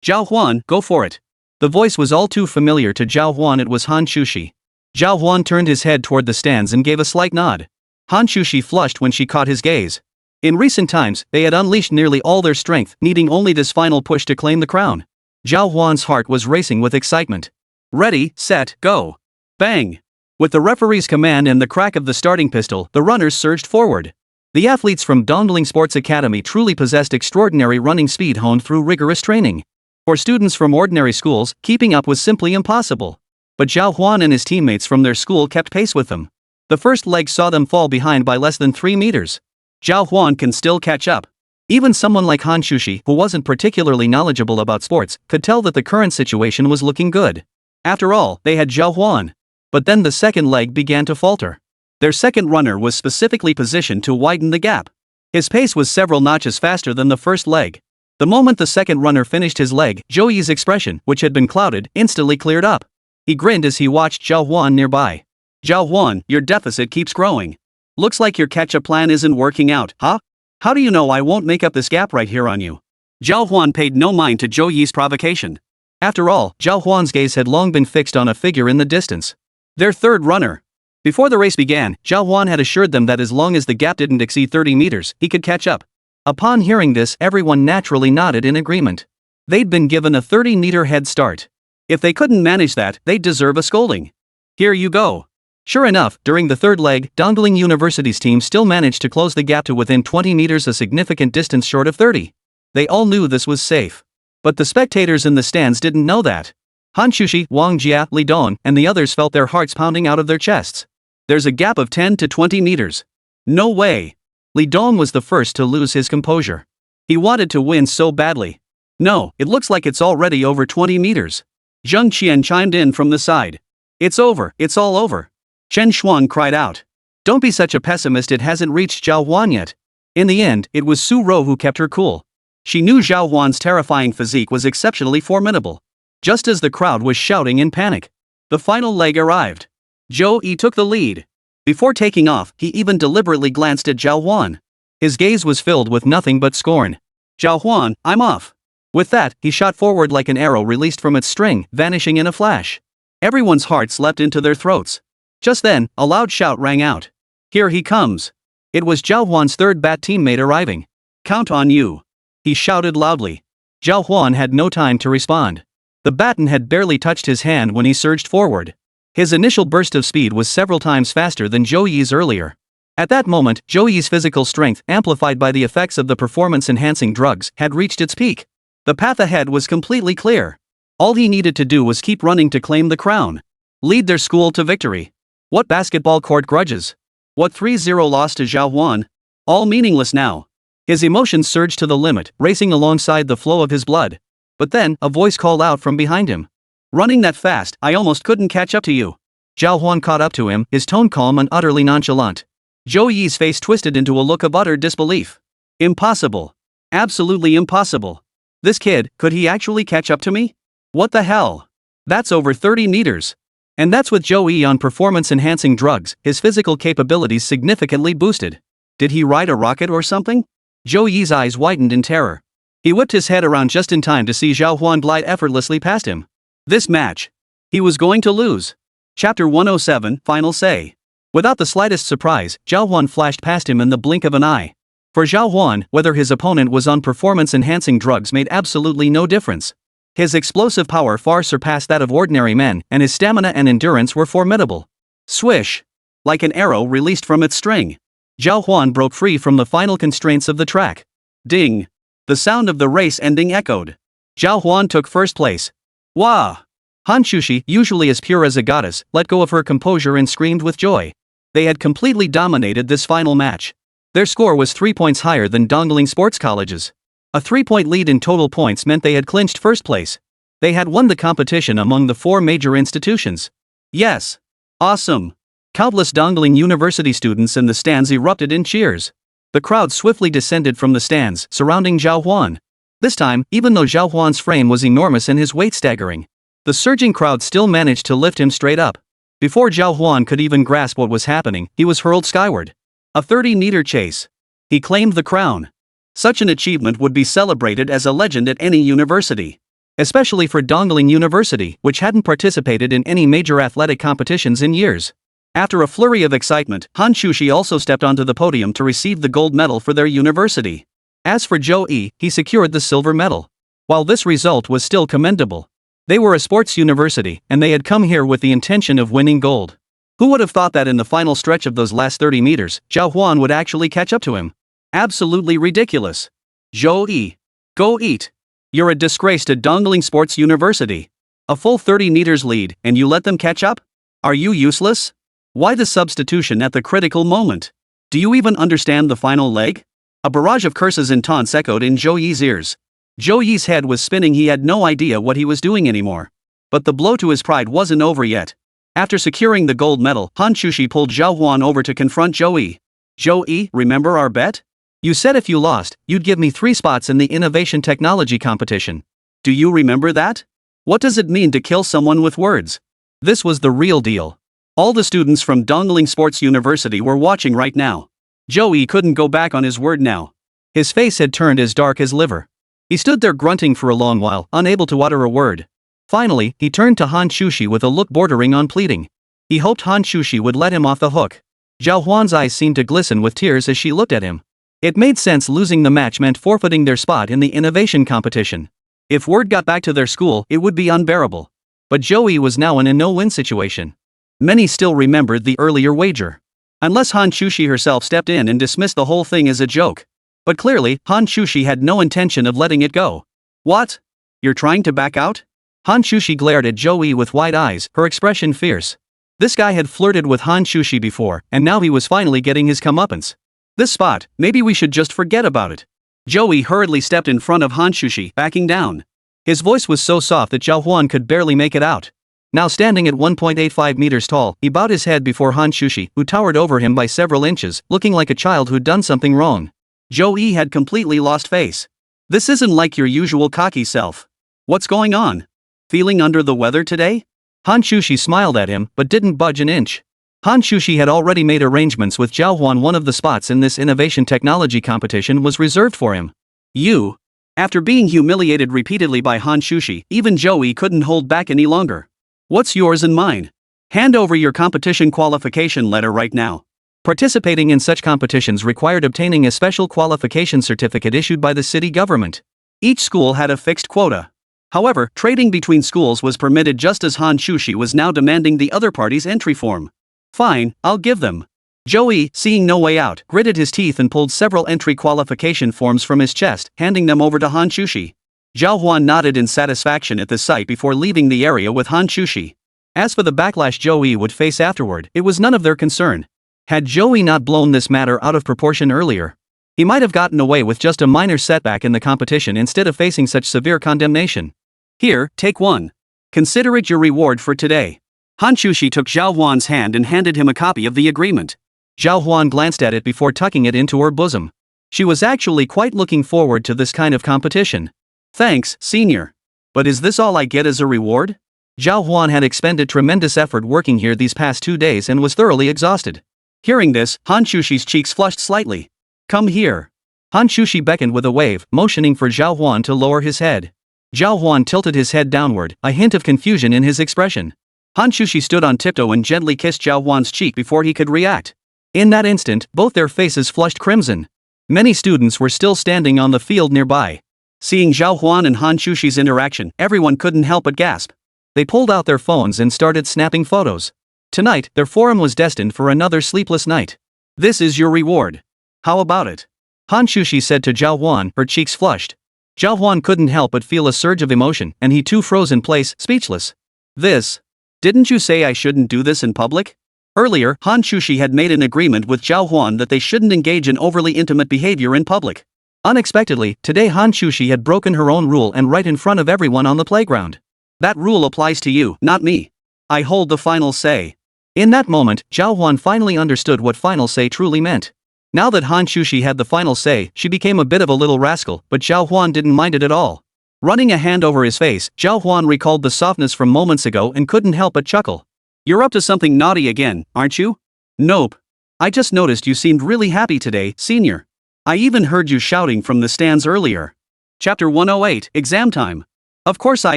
Zhào Huān, go for it. The voice was all too familiar to Zhào Huān. It was Hán Chǔxī. Zhào Huān turned his head toward the stands and gave a slight nod. Hán Chǔxī flushed when she caught his gaze. In recent times, they had unleashed nearly all their strength, needing only this final push to claim the crown. Zhào Huān's heart was racing with excitement. Ready, set, go. Bang! With the referee's command and the crack of the starting pistol, the runners surged forward. The athletes from Dongling Sports Academy truly possessed extraordinary running speed honed through rigorous training. For students from ordinary schools, keeping up was simply impossible. But Zhào Huān and his teammates from their school kept pace with them. The first leg saw them fall behind by less than 3 meters. Zhào Huān can still catch up. Even someone like Hán Chǔxī, who wasn't particularly knowledgeable about sports, could tell that the current situation was looking good. After all, they had Zhào Huān. But then the second leg began to falter. Their second runner was specifically positioned to widen the gap. His pace was several notches faster than the first leg. The moment the second runner finished his leg, Zhou Yi's expression, which had been clouded, instantly cleared up. He grinned as he watched Zhào Huān nearby. Zhào Huān, your deficit keeps growing. Looks like your catch-up plan isn't working out, huh? How do you know I won't make up this gap right here on you? Zhào Huān paid no mind to Zhou Yi's provocation. After all, Zhào Huān's gaze had long been fixed on a figure in the distance. Their third runner. Before the race began, Zhào Huān had assured them that as long as the gap didn't exceed 30 meters, he could catch up. Upon hearing this, everyone naturally nodded in agreement. They'd been given a 30-meter head start. If they couldn't manage that, they'd deserve a scolding. Here you go. Sure enough, during the third leg, Dongling University's team still managed to close the gap to within 20 meters, a significant distance short of 30. They all knew this was safe. But the spectators in the stands didn't know that. Hán Chǔxī, Wang Jia, Li Dong, and the others felt their hearts pounding out of their chests. There's a gap of 10 to 20 meters. No way. Li Dong was the first to lose his composure. He wanted to win so badly. No, it looks like it's already over 20 meters. Zheng Qian chimed in from the side. It's over, it's all over. Chen Shuang cried out. Don't be such a pessimist, it hasn't reached Zhào Huān yet. In the end, it was Su Ro who kept her cool. She knew Zhào Huān's terrifying physique was exceptionally formidable. Just as the crowd was shouting in panic, the final leg arrived. Zhou Yi took the lead. Before taking off, he even deliberately glanced at Zhào Huān. His gaze was filled with nothing but scorn. Zhào Huān, I'm off. With that, he shot forward like an arrow released from its string, vanishing in a flash. Everyone's hearts leapt into their throats. Just then, a loud shout rang out. Here he comes. It was Zhào Huān's third bat teammate arriving. Count on you. He shouted loudly. Zhào Huān had no time to respond. The baton had barely touched his hand when he surged forward. His initial burst of speed was several times faster than Zhou Yi's earlier. At that moment, Zhou Yi's physical strength, amplified by the effects of the performance-enhancing drugs, had reached its peak. The path ahead was completely clear. All he needed to do was keep running to claim the crown. Lead their school to victory. What basketball court grudges? What 3-0 loss to Zhào Huān? All meaningless now. His emotions surged to the limit, racing alongside the flow of his blood. But then, a voice called out from behind him. Running that fast, I almost couldn't catch up to you. Zhào Huān caught up to him, his tone calm and utterly nonchalant. Zhou Yi's face twisted into a look of utter disbelief. Impossible. Absolutely impossible. This kid, could he actually catch up to me? What the hell? That's over 30 meters. And that's with Zhou Yi on performance-enhancing drugs, his physical capabilities significantly boosted. Did he ride a rocket or something? Zhou Yi's eyes widened in terror. He whipped his head around just in time to see Zhào Huān glide effortlessly past him. This match. He was going to lose. Chapter 107, Final Say. Without the slightest surprise, Zhào Huān flashed past him in the blink of an eye. For Zhào Huān, whether his opponent was on performance-enhancing drugs made absolutely no difference. His explosive power far surpassed that of ordinary men, and his stamina and endurance were formidable. Swish! Like an arrow released from its string, Zhào Huān broke free from the final constraints of the track. Ding! The sound of the race ending echoed. Zhào Huān took first place. Wah! Hán Chǔxī, usually as pure as a goddess, let go of her composure and screamed with joy. They had completely dominated this final match. Their score was 3 points higher than Dongling Sports College's. A 3-point lead in total points meant they had clinched first place. They had won the competition among the 4 major institutions. Yes! Awesome! Countless Dongling University students in the stands erupted in cheers. The crowd swiftly descended from the stands, surrounding Zhào Huān. This time, even though Zhào Huān's frame was enormous and his weight staggering, the surging crowd still managed to lift him straight up. Before Zhào Huān could even grasp what was happening, he was hurled skyward. A 30-meter chase. He claimed the crown. Such an achievement would be celebrated as a legend at any university. Especially for Dongling University, which hadn't participated in any major athletic competitions in years. After a flurry of excitement, Hán Chǔxī also stepped onto the podium to receive the gold medal for their university. As for Zhou, he secured the silver medal. While this result was still commendable, they were a sports university, and they had come here with the intention of winning gold. Who would have thought that in the final stretch of those last 30 meters, Zhào Huān would actually catch up to him? Absolutely ridiculous. Zhou, go eat. You're a disgrace to Dongling Sports University. A full 30 meters lead, and you let them catch up? Are you useless? Why the substitution at the critical moment? Do you even understand the final leg? A barrage of curses and taunts echoed in Zhou's ears. Zhou's head was spinning, he had no idea what he was doing anymore. But the blow to his pride wasn't over yet. After securing the gold medal, Hán Chǔxī pulled Zhào Huān over to confront Zhou. Zhou, remember our bet? You said if you lost, you'd give me 3 spots in the innovation technology competition. Do you remember that? What does it mean to kill someone with words? This was the real deal. All the students from Dongling Sports University were watching right now. Zhou couldn't go back on his word now. His face had turned as dark as liver. He stood there grunting for a long while, unable to utter a word. Finally, he turned to Hán Chǔxī with a look bordering on pleading. He hoped Hán Chǔxī would let him off the hook. Zhào Huān's eyes seemed to glisten with tears as she looked at him. It made sense, losing the match meant forfeiting their spot in the innovation competition. If word got back to their school, it would be unbearable. But Zhou was now in a no-win situation. Many still remembered the earlier wager. Unless Hán Chǔxī herself stepped in and dismissed the whole thing as a joke. But clearly, Hán Chǔxī had no intention of letting it go. What? You're trying to back out? Hán Chǔxī glared at Zhou with wide eyes, her expression fierce. This guy had flirted with Hán Chǔxī before, and now he was finally getting his comeuppance. This spot, maybe we should just forget about it. Zhou hurriedly stepped in front of Hán Chǔxī, backing down. His voice was so soft that Zhào Huān could barely make it out. Now standing at 1.85 meters tall, he bowed his head before Hán Chǔxī, who towered over him by several inches, looking like a child who'd done something wrong. Zhou had completely lost face. This isn't like your usual cocky self. What's going on? Feeling under the weather today? Hán Chǔxī smiled at him, but didn't budge an inch. Hán Chǔxī had already made arrangements with Zhào Huān. One of the spots in this innovation technology competition was reserved for him. You. After being humiliated repeatedly by Hán Chǔxī, even Zhou couldn't hold back any longer. What's yours and mine? Hand over your competition qualification letter right now. Participating in such competitions required obtaining a special qualification certificate issued by the city government. Each school had a fixed quota. However, trading between schools was permitted, just as Hán Chǔxī was now demanding the other party's entry form. Fine, I'll give them. Zhou, seeing no way out, gritted his teeth and pulled several entry qualification forms from his chest, handing them over to Hán Chǔxī. Zhào Huān nodded in satisfaction at the sight before leaving the area with Hán Chǔxī. As for the backlash Zhou would face afterward, it was none of their concern. Had Zhou not blown this matter out of proportion earlier, he might have gotten away with just a minor setback in the competition instead of facing such severe condemnation. Here, take one. Consider it your reward for today. Hán Chǔxī took Zhào Huān's hand and handed him a copy of the agreement. Zhào Huān glanced at it before tucking it into her bosom. She was actually quite looking forward to this kind of competition. Thanks, senior. But is this all I get as a reward? Zhào Huān had expended tremendous effort working here these past 2 days and was thoroughly exhausted. Hearing this, Hán Chǔxī's cheeks flushed slightly. Come here. Hán Chǔxī beckoned with a wave, motioning for Zhào Huān to lower his head. Zhào Huān tilted his head downward, a hint of confusion in his expression. Hán Chǔxī stood on tiptoe and gently kissed Zhào Huān's cheek before he could react. In that instant, both their faces flushed crimson. Many students were still standing on the field nearby. Seeing Zhào Huān and Hán Chǔxī's interaction, everyone couldn't help but gasp. They pulled out their phones and started snapping photos. Tonight, their forum was destined for another sleepless night. This is your reward. How about it? Hán Chǔxī said to Zhào Huān, her cheeks flushed. Zhào Huān couldn't help but feel a surge of emotion, and he too froze in place, speechless. This? Didn't you say I shouldn't do this in public? Earlier, Hán Chǔxī had made an agreement with Zhào Huān that they shouldn't engage in overly intimate behavior in public. Unexpectedly, today Hán Chǔxī had broken her own rule and right in front of everyone on the playground. That rule applies to you, not me. I hold the final say. In that moment, Zhào Huān finally understood what final say truly meant. Now that Hán Chǔxī had the final say, she became a bit of a little rascal, but Zhào Huān didn't mind it at all. Running a hand over his face, Zhào Huān recalled the softness from moments ago and couldn't help but chuckle. You're up to something naughty again, aren't you? Nope. I just noticed you seemed really happy today, senior. I even heard you shouting from the stands earlier. Chapter 108, Exam Time. Of course I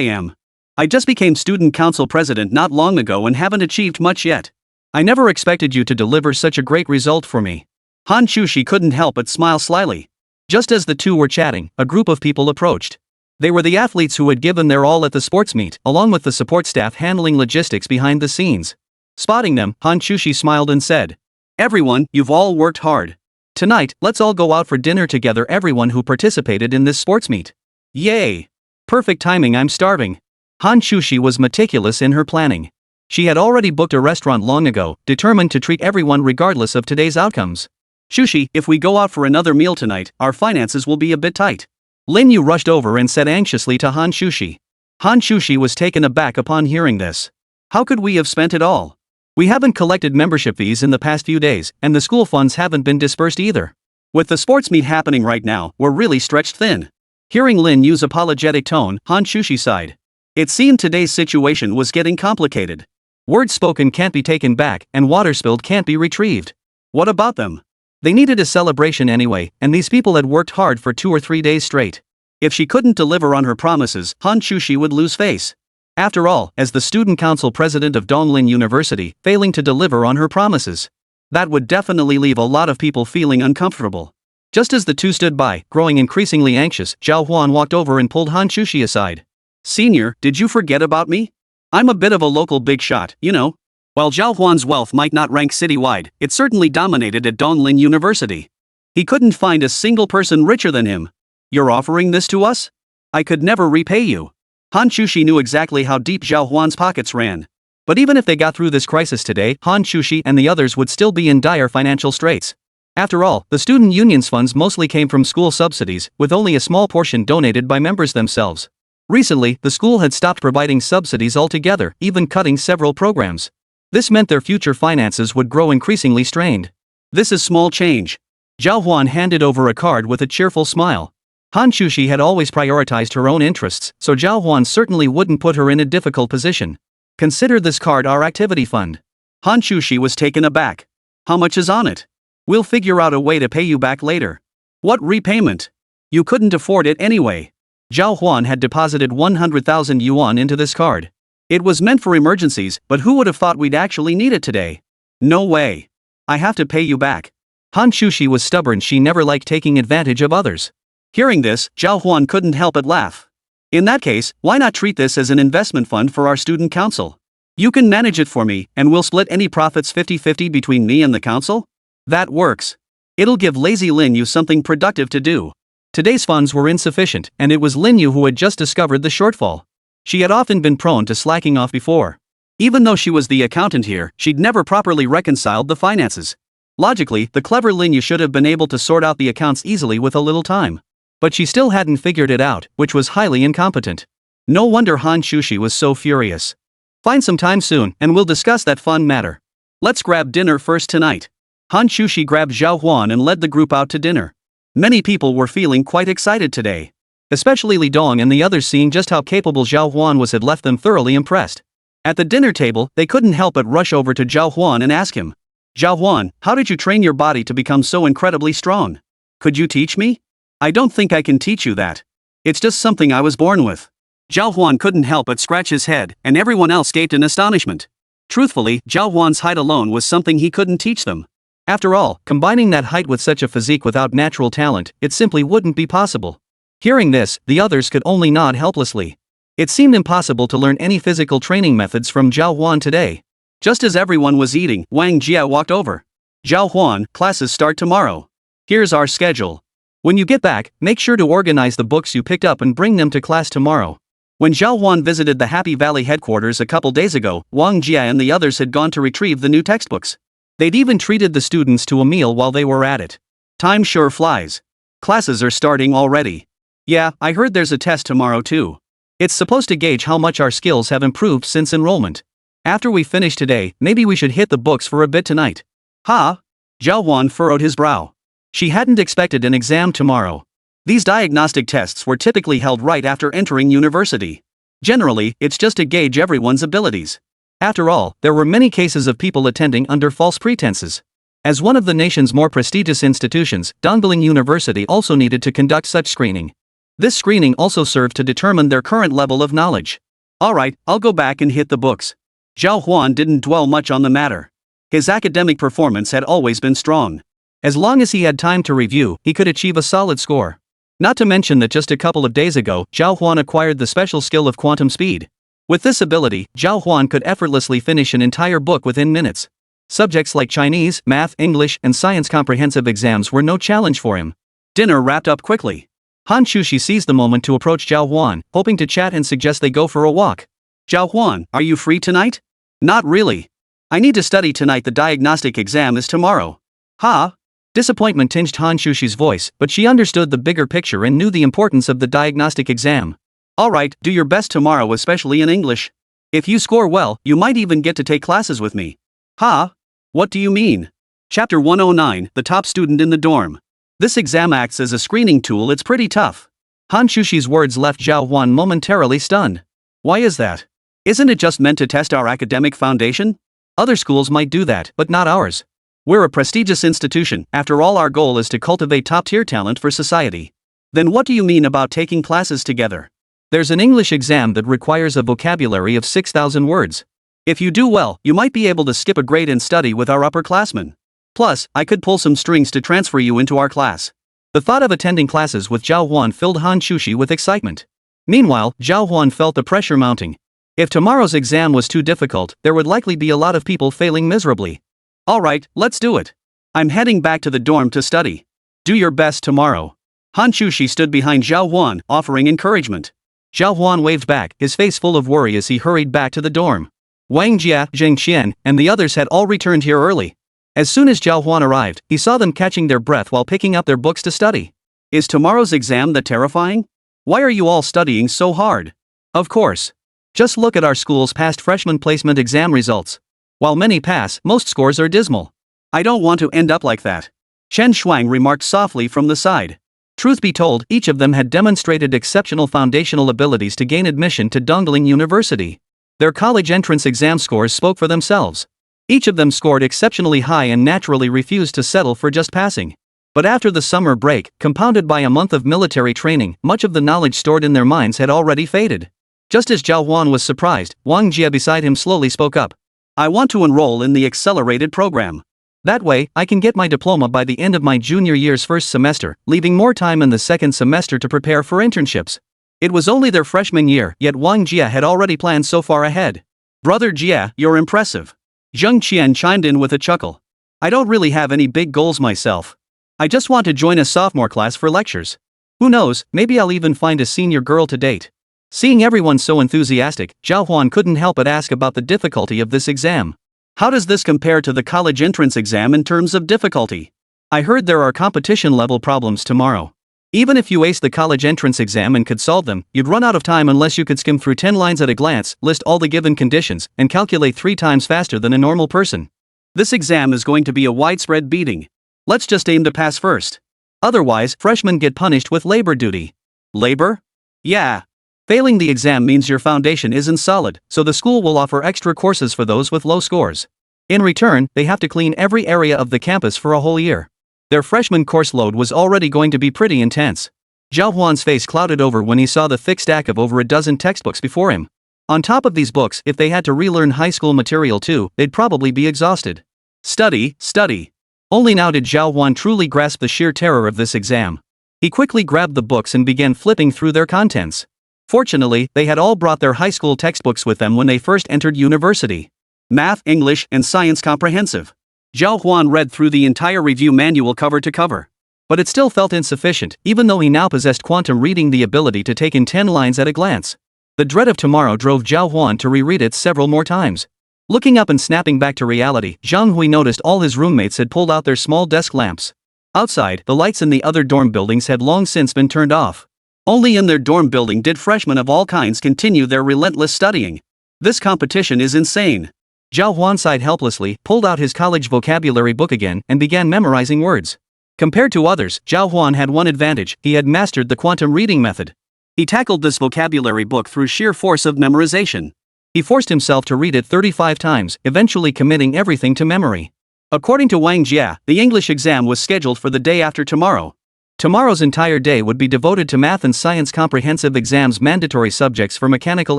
am. I just became student council president not long ago and haven't achieved much yet. I never expected you to deliver such a great result for me. Hán Chǔxī couldn't help but smile slyly. Just as the two were chatting, a group of people approached. They were the athletes who had given their all at the sports meet, along with the support staff handling logistics behind the scenes. Spotting them, Hán Chǔxī smiled and said, "Everyone, you've all worked hard. Tonight, let's all go out for dinner together, everyone who participated in this sports meet." Yay! Perfect timing, I'm starving. Hán Chǔxī was meticulous in her planning. She had already booked a restaurant long ago, determined to treat everyone regardless of today's outcomes. "Chǔxī, if we go out for another meal tonight, our finances will be a bit tight." Lin Yu rushed over and said anxiously to Hán Chǔxī. Hán Chǔxī was taken aback upon hearing this. How could we have spent it all? We haven't collected membership fees in the past few days, and the school funds haven't been dispersed either. With the sports meet happening right now, we're really stretched thin. Hearing Lin Yu's apologetic tone, Hán Chǔxī sighed. It seemed today's situation was getting complicated. Words spoken can't be taken back, and water spilled can't be retrieved. What about them? They needed a celebration anyway, and these people had worked hard for 2 or 3 days straight. If she couldn't deliver on her promises, Hán Chǔxī would lose face. After all, as the student council president of Donglin University, failing to deliver on her promises, that would definitely leave a lot of people feeling uncomfortable. Just as the two stood by, growing increasingly anxious, Zhào Huān walked over and pulled Hán Chǔxī aside. "Senior, did you forget about me? I'm a bit of a local big shot, you know. While Zhào Huān's wealth might not rank citywide, it certainly dominated at Donglin University. He couldn't find a single person richer than him. You're offering this to us? I could never repay you." Hán Chǔxī knew exactly how deep Zhào Huān's pockets ran. But even if they got through this crisis today, Hán Chǔxī and the others would still be in dire financial straits. After all, the student union's funds mostly came from school subsidies, with only a small portion donated by members themselves. Recently, the school had stopped providing subsidies altogether, even cutting several programs. This meant their future finances would grow increasingly strained. "This is small change." Zhào Huān handed over a card with a cheerful smile. Hán Chǔxī had always prioritized her own interests, so Zhào Huān certainly wouldn't put her in a difficult position. "Consider this card our activity fund." Hán Chǔxī was taken aback. "How much is on it?" "We'll figure out a way to pay you back later." "What repayment? You couldn't afford it anyway." Zhào Huān had deposited 100,000 yuan into this card. "It was meant for emergencies, but who would have thought we'd actually need it today?" "No way. I have to pay you back." Hán Chǔxī was stubborn. She never liked taking advantage of others. Hearing this, Zhào Huān couldn't help but laugh. "In that case, why not treat this as an investment fund for our student council? You can manage it for me, and we'll split any profits 50-50 between me and the council?" "That works. It'll give lazy Lin Yu something productive to do." Today's funds were insufficient, and it was Lin Yu who had just discovered the shortfall. She had often been prone to slacking off before. Even though she was the accountant here, she'd never properly reconciled the finances. Logically, the clever Lin Yu should have been able to sort out the accounts easily with a little time. But she still hadn't figured it out, which was highly incompetent. No wonder Hán Chǔxī was so furious. "Find some time soon, and we'll discuss that fun matter. Let's grab dinner first tonight." Hán Chǔxī grabbed Zhào Huān and led the group out to dinner. Many people were feeling quite excited today. Especially Li Dong and the others, seeing just how capable Zhào Huān was, had left them thoroughly impressed. At the dinner table, they couldn't help but rush over to Zhào Huān and ask him, "Zhào Huān, how did you train your body to become so incredibly strong? Could you teach me?" "I don't think I can teach you that. It's just something I was born with." Zhào Huān couldn't help but scratch his head, and everyone else gaped in astonishment. Truthfully, Zhào Huān's height alone was something he couldn't teach them. After all, combining that height with such a physique without natural talent, it simply wouldn't be possible. Hearing this, the others could only nod helplessly. It seemed impossible to learn any physical training methods from Zhào Huān today. Just as everyone was eating, Wang Jia walked over. Zhào Huān, classes start tomorrow. Here's our schedule. When you get back, make sure to organize the books you picked up and bring them to class tomorrow. When Zhào Huān visited the Happy Valley headquarters a couple days ago, Wang Jia and the others had gone to retrieve the new textbooks. They'd even treated the students to a meal while they were at it. Time sure flies. Classes are starting already. Yeah, I heard there's a test tomorrow too. It's supposed to gauge how much our skills have improved since enrollment. After we finish today, maybe we should hit the books for a bit tonight. Ha! Zhào Huān furrowed his brow. She hadn't expected an exam tomorrow. These diagnostic tests were typically held right after entering university. Generally, it's just to gauge everyone's abilities. After all, there were many cases of people attending under false pretenses. As one of the nation's more prestigious institutions, Dongling University also needed to conduct such screening. This screening also served to determine their current level of knowledge. Alright, I'll go back and hit the books. Zhào Huān didn't dwell much on the matter. His academic performance had always been strong. As long as he had time to review, he could achieve a solid score. Not to mention that just a couple of days ago, Zhào Huān acquired the special skill of quantum speed. With this ability, Zhào Huān could effortlessly finish an entire book within minutes. Subjects like Chinese, math, English, and science comprehensive exams were no challenge for him. Dinner wrapped up quickly. Hán Chǔxī seized the moment to approach Zhào Huān, hoping to chat and suggest they go for a walk. Zhào Huān, are you free tonight? Not really. I need to study tonight. The diagnostic exam is tomorrow. Ha! Disappointment tinged Hán Chǔxī's voice, but she understood the bigger picture and knew the importance of the diagnostic exam. Alright, do your best tomorrow, especially in English. If you score well, you might even get to take classes with me. Ha! What do you mean? Chapter 109, The Top Student in the Dorm. This exam acts as a screening tool. It's pretty tough. Hán Chǔxī's words left Zhào Huān momentarily stunned. Why is that? Isn't it just meant to test our academic foundation? Other schools might do that, but not ours. We're a prestigious institution. After all, our goal is to cultivate top-tier talent for society. Then what do you mean about taking classes together? There's an English exam that requires a vocabulary of 6,000 words. If you do well, you might be able to skip a grade and study with our upperclassmen. Plus, I could pull some strings to transfer you into our class. The thought of attending classes with Zhào Huān filled Hán Chǔxī with excitement. Meanwhile, Zhào Huān felt the pressure mounting. If tomorrow's exam was too difficult, there would likely be a lot of people failing miserably. Alright, let's do it. I'm heading back to the dorm to study. Do your best tomorrow. Hán Chǔxī stood behind Zhào Huān, offering encouragement. Zhào Huān waved back, his face full of worry as he hurried back to the dorm. Wang Jia, Zheng Qian, and the others had all returned here early. As soon as Zhào Huān arrived, he saw them catching their breath while picking up their books to study. Is tomorrow's exam that terrifying? Why are you all studying so hard? Of course. Just look at our school's past freshman placement exam results. While many pass, most scores are dismal. I don't want to end up like that. Chen Shuang remarked softly from the side. Truth be told, each of them had demonstrated exceptional foundational abilities to gain admission to Dongling University. Their college entrance exam scores spoke for themselves. Each of them scored exceptionally high and naturally refused to settle for just passing. But after the summer break, compounded by a month of military training, much of the knowledge stored in their minds had already faded. Just as Zhào Huān was surprised, Wang Jia beside him slowly spoke up. I want to enroll in the accelerated program. That way, I can get my diploma by the end of my junior year's first semester, leaving more time in the second semester to prepare for internships. It was only their freshman year, yet Wang Jia had already planned so far ahead. Brother Jia, you're impressive. Zheng Qian chimed in with a chuckle. I don't really have any big goals myself. I just want to join a sophomore class for lectures. Who knows, maybe I'll even find a senior girl to date. Seeing everyone so enthusiastic, Zhào Huān couldn't help but ask about the difficulty of this exam. How does this compare to the college entrance exam in terms of difficulty? I heard there are competition-level problems tomorrow. Even if you ace the college entrance exam and could solve them, you'd run out of time unless you could skim through 10 lines at a glance, list all the given conditions, and calculate 3 times faster than a normal person. This exam is going to be a widespread beating. Let's just aim to pass first. Otherwise, freshmen get punished with labor duty. Labor? Yeah. Failing the exam means your foundation isn't solid, so the school will offer extra courses for those with low scores. In return, they have to clean every area of the campus for a whole year. Their freshman course load was already going to be pretty intense. Zhào Huān's face clouded over when he saw the thick stack of over a dozen textbooks before him. On top of these books, if they had to relearn high school material too, they'd probably be exhausted. Study, study. Only now did Zhào Huān truly grasp the sheer terror of this exam. He quickly grabbed the books and began flipping through their contents. Fortunately, they had all brought their high school textbooks with them when they first entered university. Math, English, and Science Comprehensive. Zhào Huān read through the entire review manual cover to cover. But it still felt insufficient, even though he now possessed quantum reading, the ability to take in 10 lines at a glance. The dread of tomorrow drove Zhào Huān to reread it several more times. Looking up and snapping back to reality, Zhang Hui noticed all his roommates had pulled out their small desk lamps. Outside, the lights in the other dorm buildings had long since been turned off. Only in their dorm building did freshmen of all kinds continue their relentless studying. This competition is insane. Zhào Huān sighed helplessly, pulled out his college vocabulary book again, and began memorizing words. Compared to others, Zhào Huān had one advantage: he had mastered the quantum reading method. He tackled this vocabulary book through sheer force of memorization. He forced himself to read it 35 times, eventually committing everything to memory. According to Wang Jia, the English exam was scheduled for the day after tomorrow. Tomorrow's entire day would be devoted to math and science comprehensive exams, mandatory subjects for mechanical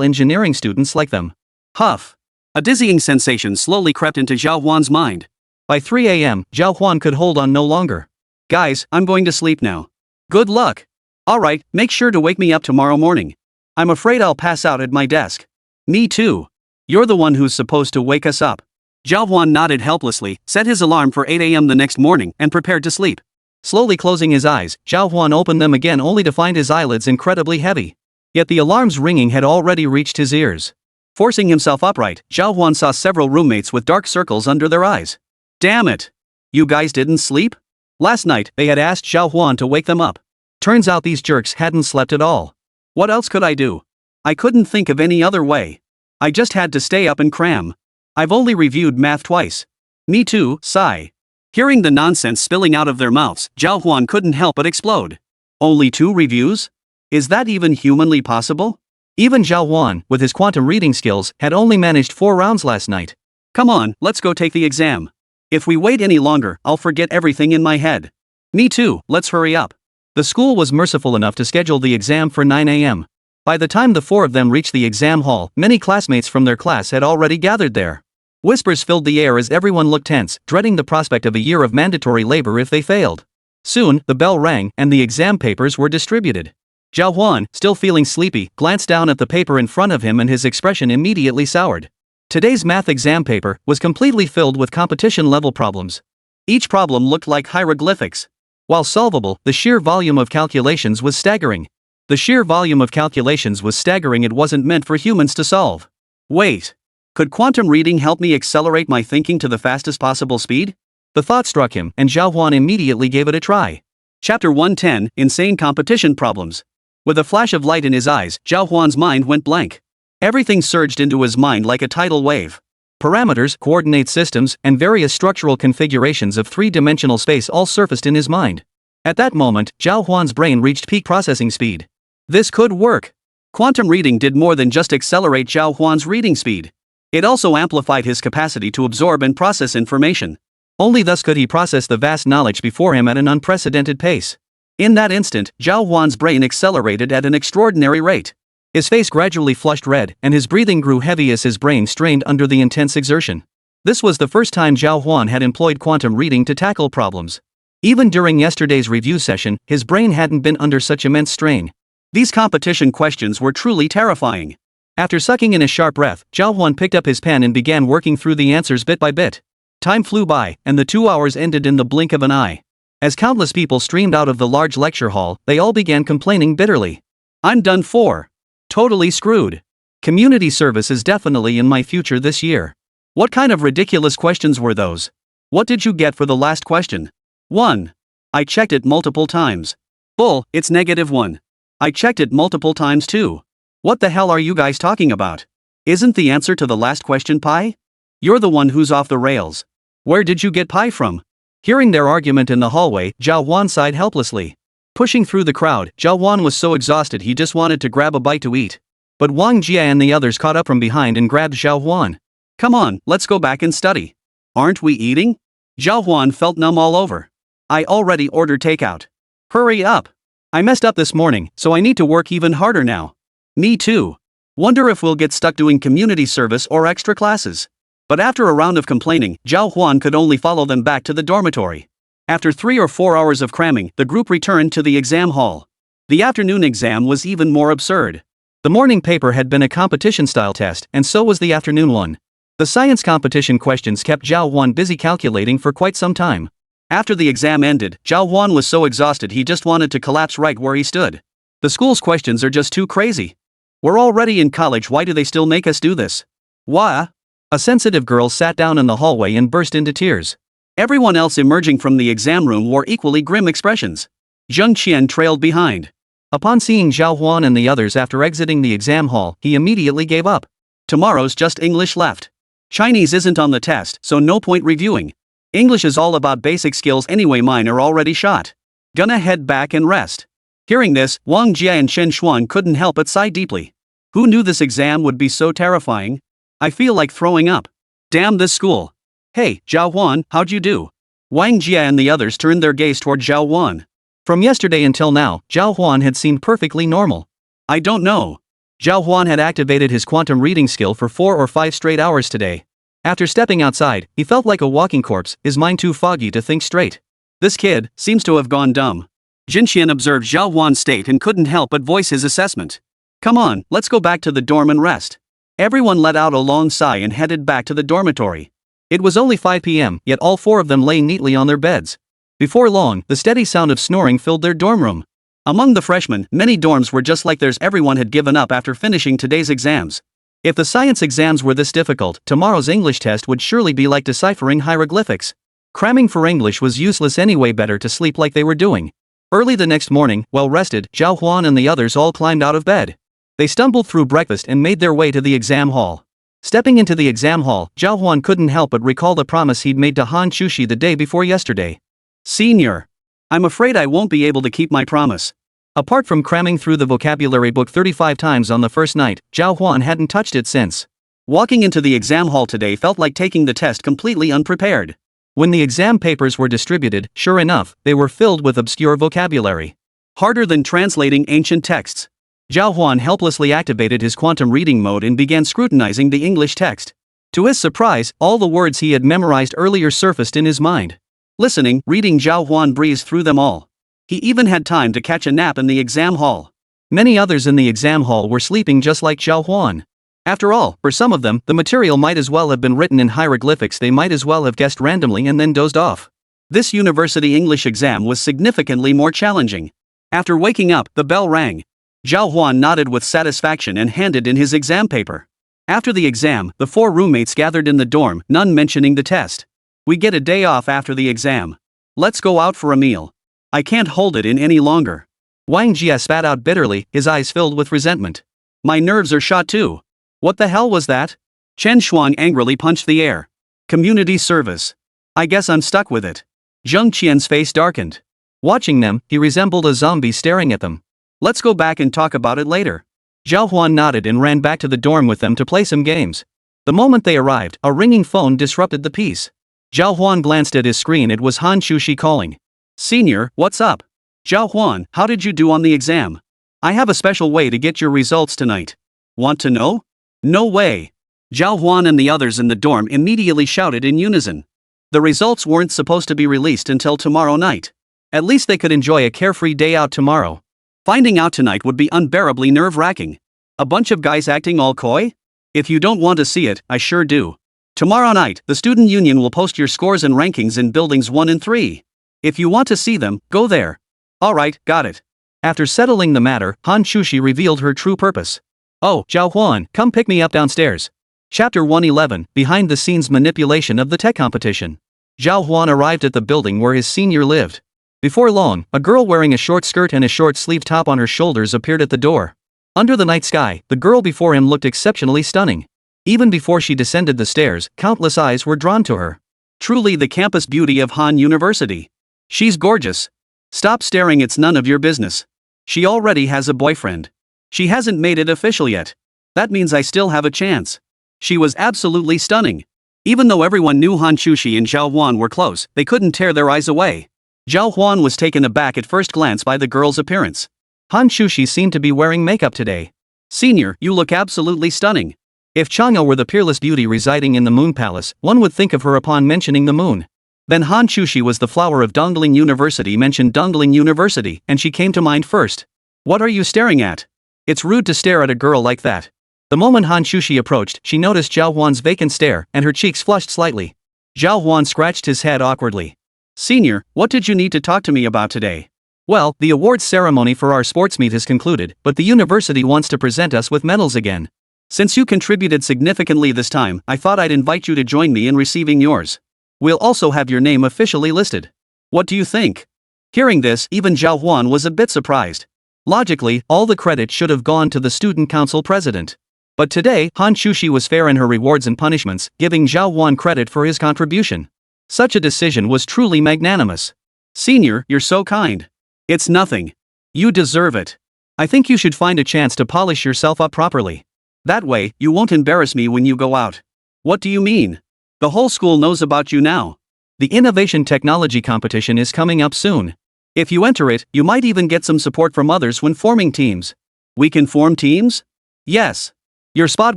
engineering students like them. Huff. A dizzying sensation slowly crept into Zhào Huān's mind. By 3 a.m., Zhào Huān could hold on no longer. Guys, I'm going to sleep now. Good luck. Alright, make sure to wake me up tomorrow morning. I'm afraid I'll pass out at my desk. Me too. You're the one who's supposed to wake us up. Zhào Huān nodded helplessly, set his alarm for 8 a.m. the next morning, and prepared to sleep. Slowly closing his eyes, Zhào Huān opened them again only to find his eyelids incredibly heavy. Yet the alarm's ringing had already reached his ears. Forcing himself upright, Zhào Huān saw several roommates with dark circles under their eyes. Damn it! You guys didn't sleep? Last night, they had asked Zhào Huān to wake them up. Turns out these jerks hadn't slept at all. What else could I do? I couldn't think of any other way. I just had to stay up and cram. I've only reviewed math twice. Me too, sigh. Hearing the nonsense spilling out of their mouths, Zhào Huān couldn't help but explode. Only 2 reviews? Is that even humanly possible? Even Zhào Huān, with his quantum reading skills, had only managed 4 rounds last night. Come on, let's go take the exam. If we wait any longer, I'll forget everything in my head. Me too, let's hurry up. The school was merciful enough to schedule the exam for 9 a.m. By the time the 4 of them reached the exam hall, many classmates from their class had already gathered there. Whispers filled the air as everyone looked tense, dreading the prospect of a year of mandatory labor if they failed. Soon, the bell rang, and the exam papers were distributed. Zhào Huān, still feeling sleepy, glanced down at the paper in front of him and his expression immediately soured. Today's math exam paper was completely filled with competition-level problems. Each problem looked like hieroglyphics. While solvable, the sheer volume of calculations was staggering. It wasn't meant for humans to solve. Wait. Could quantum reading help me accelerate my thinking to the fastest possible speed? The thought struck him, and Zhào Huān immediately gave it a try. Chapter 110, Insane Competition Problems. With a flash of light in his eyes, Zhào Huān's mind went blank. Everything surged into his mind like a tidal wave. Parameters, coordinate systems, and various structural configurations of 3-dimensional space all surfaced in his mind. At that moment, Zhào Huān's brain reached peak processing speed. This could work. Quantum reading did more than just accelerate Zhào Huān's reading speed. It also amplified his capacity to absorb and process information. Only thus could he process the vast knowledge before him at an unprecedented pace. In that instant, Zhào Huān's brain accelerated at an extraordinary rate. His face gradually flushed red, and his breathing grew heavy as his brain strained under the intense exertion. This was the first time Zhào Huān had employed quantum reading to tackle problems. Even during yesterday's review session, his brain hadn't been under such immense strain. These competition questions were truly terrifying. After sucking in a sharp breath, Zhào Huān picked up his pen and began working through the answers bit by bit. Time flew by, and the 2 hours ended in the blink of an eye. As countless people streamed out of the large lecture hall, they all began complaining bitterly. I'm done for. Totally screwed. Community service is definitely in my future this year. What kind of ridiculous questions were those? What did you get for the last question? 1. I checked it multiple times. Bull, it's -1. I checked it multiple times too. What the hell are you guys talking about? Isn't the answer to the last question pi? You're the one who's off the rails. Where did you get pi from? Hearing their argument in the hallway, Zhào Huān sighed helplessly. Pushing through the crowd, Zhào Huān was so exhausted he just wanted to grab a bite to eat. But Wang Jia and the others caught up from behind and grabbed Zhào Huān. Come on, let's go back and study. Aren't we eating? Zhào Huān felt numb all over. I already ordered takeout. Hurry up. I messed up this morning, so I need to work even harder now. Me too. Wonder if we'll get stuck doing community service or extra classes. But after a round of complaining, Zhào Huān could only follow them back to the dormitory. After 3 or 4 hours of cramming, the group returned to the exam hall. The afternoon exam was even more absurd. The morning paper had been a competition-style test, and so was the afternoon one. The science competition questions kept Zhào Huān busy calculating for quite some time. After the exam ended, Zhào Huān was so exhausted he just wanted to collapse right where he stood. The school's questions are just too crazy. We're already in college, why do they still make us do this? Why? A sensitive girl sat down in the hallway and burst into tears. Everyone else emerging from the exam room wore equally grim expressions. Zheng Qian trailed behind. Upon seeing Zhào Huān and the others after exiting the exam hall, he immediately gave up. Tomorrow's just English left. Chinese isn't on the test, so no point reviewing. English is all about basic skills anyway, mine are already shot. Gonna head back and rest. Hearing this, Wang Jia and Chen Xuan couldn't help but sigh deeply. Who knew this exam would be so terrifying? I feel like throwing up. Damn this school. Hey, Zhào Huān, how'd you do? Wang Jia and the others turned their gaze toward Zhào Huān. From yesterday until now, Zhào Huān had seemed perfectly normal. I don't know. Zhào Huān had activated his quantum reading skill for 4 or 5 straight hours today. After stepping outside, he felt like a walking corpse, his mind too foggy to think straight. This kid seems to have gone dumb. Jin Qian observed Zhào Huān's state and couldn't help but voice his assessment. Come on, let's go back to the dorm and rest. Everyone let out a long sigh and headed back to the dormitory. It was only 5 p.m., yet all 4 of them lay neatly on their beds. Before long, the steady sound of snoring filled their dorm room. Among the freshmen, many dorms were just like theirs. Everyone had given up after finishing today's exams. If the science exams were this difficult, tomorrow's English test would surely be like deciphering hieroglyphics. Cramming for English was useless anyway, better to sleep like they were doing. Early the next morning, well rested, Zhào Huān and the others all climbed out of bed. They stumbled through breakfast and made their way to the exam hall. Stepping into the exam hall, Zhào Huān couldn't help but recall the promise he'd made to Hán Chǔxī the day before yesterday. Senior. I'm afraid I won't be able to keep my promise. Apart from cramming through the vocabulary book 35 times on the first night, Zhào Huān hadn't touched it since. Walking into the exam hall today felt like taking the test completely unprepared. When the exam papers were distributed, sure enough, they were filled with obscure vocabulary. Harder than translating ancient texts. Zhào Huān helplessly activated his quantum reading mode and began scrutinizing the English text. To his surprise, all the words he had memorized earlier surfaced in his mind. Listening, reading, Zhào Huān breezed through them all. He even had time to catch a nap in the exam hall. Many others in the exam hall were sleeping just like Zhào Huān. After all, for some of them, the material might as well have been written in hieroglyphics. They might as well have guessed randomly and then dozed off. This university English exam was significantly more challenging. After waking up, the bell rang. Zhào Huān nodded with satisfaction and handed in his exam paper. After the exam, the 4 roommates gathered in the dorm, none mentioning the test. We get a day off after the exam. Let's go out for a meal. I can't hold it in any longer. Wang Jia spat out bitterly, his eyes filled with resentment. My nerves are shot too. What the hell was that? Chen Xuan angrily punched the air. Community service. I guess I'm stuck with it. Zheng Qian's face darkened. Watching them, he resembled a zombie staring at them. Let's go back and talk about it later. Zhào Huān nodded and ran back to the dorm with them to play some games. The moment they arrived, a ringing phone disrupted the peace. Zhào Huān glanced at his screen. It was Hán Chǔxī calling. Senior, what's up? Zhào Huān, how did you do on the exam? I have a special way to get your results tonight. Want to know? No way. Zhào Huān and the others in the dorm immediately shouted in unison. The results weren't supposed to be released until tomorrow night. At least they could enjoy a carefree day out tomorrow. Finding out tonight would be unbearably nerve-wracking. A bunch of guys acting all coy? If you don't want to see it, I sure do. Tomorrow night, the student union will post your scores and rankings in buildings 1 and 3. If you want to see them, go there. Alright, got it. After settling the matter, Hán Chǔxī revealed her true purpose. Oh, Zhào Huān, come pick me up downstairs. Chapter 111, Behind the Scenes Manipulation of the Tech Competition. Zhào Huān arrived at the building where his senior lived. Before long, a girl wearing a short skirt and a short-sleeved top on her shoulders appeared at the door. Under the night sky, the girl before him looked exceptionally stunning. Even before she descended the stairs, countless eyes were drawn to her. Truly the campus beauty of Han University. She's gorgeous. Stop staring, it's none of your business. She already has a boyfriend. She hasn't made it official yet. That means I still have a chance. She was absolutely stunning. Even though everyone knew Hán Chǔxī and Zhào Huān were close, they couldn't tear their eyes away. Zhào Huān was taken aback at first glance by the girl's appearance. Hán Chǔxī seemed to be wearing makeup today. Senior, you look absolutely stunning. If Chang'e were the peerless beauty residing in the Moon Palace, one would think of her upon mentioning the moon. Then Hán Chǔxī was the flower of Dongling University mentioned Dongling University, and she came to mind first. What are you staring at? It's rude to stare at a girl like that. The moment Hán Chǔxī approached, she noticed Zhào Huān's vacant stare, and her cheeks flushed slightly. Zhào Huān scratched his head awkwardly. Senior, what did you need to talk to me about today? Well, the awards ceremony for our sports meet has concluded, but the university wants to present us with medals again. Since you contributed significantly this time, I thought I'd invite you to join me in receiving yours. We'll also have your name officially listed. What do you think? Hearing this, even Zhào Huān was a bit surprised. Logically, all the credit should have gone to the student council president. But today, Hán Chǔxī was fair in her rewards and punishments, giving Zhào Huān credit for his contribution. Such a decision was truly magnanimous. Senior, you're so kind. It's nothing. You deserve it. I think you should find a chance to polish yourself up properly. That way, you won't embarrass me when you go out. What do you mean? The whole school knows about you now. The innovation technology competition is coming up soon. If you enter it, you might even get some support from others when forming teams. We can form teams? Yes. Your spot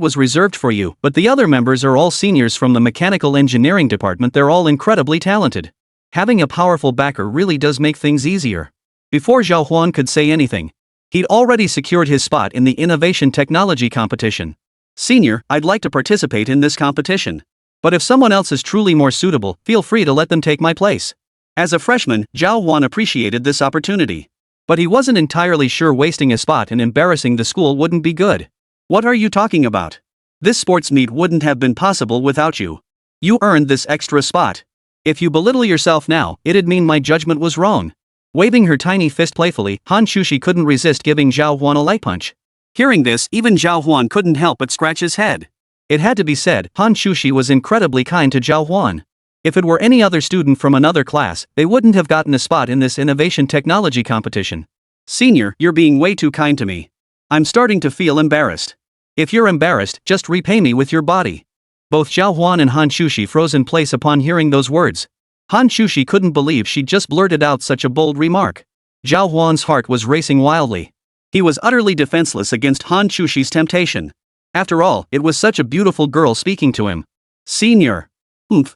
was reserved for you, but the other members are all seniors from the mechanical engineering department. They're all incredibly talented. Having a powerful backer really does make things easier. Before Zhào Huān could say anything, he'd already secured his spot in the innovation technology competition. Senior, I'd like to participate in this competition. But if someone else is truly more suitable, feel free to let them take my place. As a freshman, Zhào Huān appreciated this opportunity. But he wasn't entirely sure wasting a spot and embarrassing the school wouldn't be good. What are you talking about? This sports meet wouldn't have been possible without you. You earned this extra spot. If you belittle yourself now, it'd mean my judgment was wrong. Waving her tiny fist playfully, Hán Chǔxī couldn't resist giving Zhào Huān a light punch. Hearing this, even Zhào Huān couldn't help but scratch his head. It had to be said, Hán Chǔxī was incredibly kind to Zhào Huān. If it were any other student from another class, they wouldn't have gotten a spot in this innovation technology competition. Senior, you're being way too kind to me. I'm starting to feel embarrassed. If you're embarrassed, just repay me with your body. Both Zhào Huān and Hán Chǔxī froze in place upon hearing those words. Hán Chǔxī couldn't believe she'd just blurted out such a bold remark. Zhào Huān's heart was racing wildly. He was utterly defenseless against Hán Chǔxī's temptation. After all, it was such a beautiful girl speaking to him. Senior.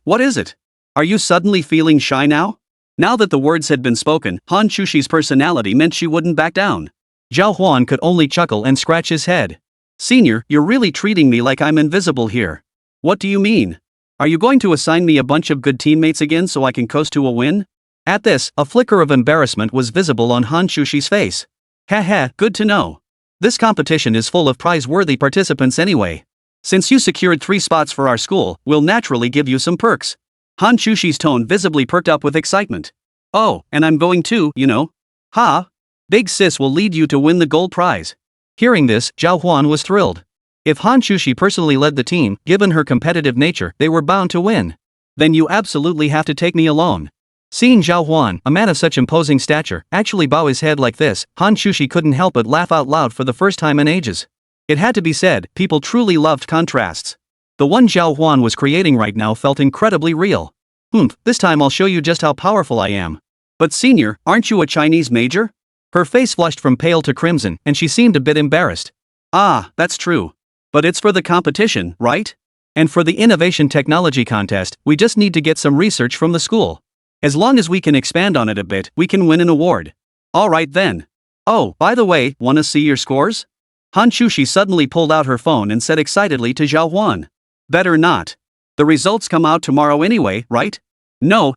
What is it? Are you suddenly feeling shy now? Now that the words had been spoken, Hán Chǔxī's personality meant she wouldn't back down. Zhào Huān could only chuckle and scratch his head. Senior, you're really treating me like I'm invisible here. What do you mean? Are you going to assign me a bunch of good teammates again so I can coast to a win? At this, a flicker of embarrassment was visible on Hán Chǔxī's face. Haha, good to know. This competition is full of prize-worthy participants anyway. Since you secured 3 spots for our school, we'll naturally give you some perks. Hán Chǔxī's tone visibly perked up with excitement. Oh, and I'm going too, you know. Ha! Big Sis will lead you to win the gold prize. Hearing this, Zhào Huān was thrilled. If Hán Chǔxī personally led the team, given her competitive nature, they were bound to win. Then you absolutely have to take me alone. Seeing Zhào Huān, a man of such imposing stature, actually bow his head like this, Hán Chǔxī couldn't help but laugh out loud for the first time in ages. It had to be said, people truly loved contrasts. The one Zhào Huān was creating right now felt incredibly real. This time I'll show you just how powerful I am. But senior, aren't you a Chinese major? Her face flushed from pale to crimson, and she seemed a bit embarrassed. Ah, that's true. But it's for the competition, right? And for the innovation technology contest, we just need to get some research from the school. As long as we can expand on it a bit, we can win an award. Alright then. Oh, by the way, wanna see your scores? Hán Chǔxī suddenly pulled out her phone and said excitedly to Zhào Huān. Better not. The results come out tomorrow anyway, right? No.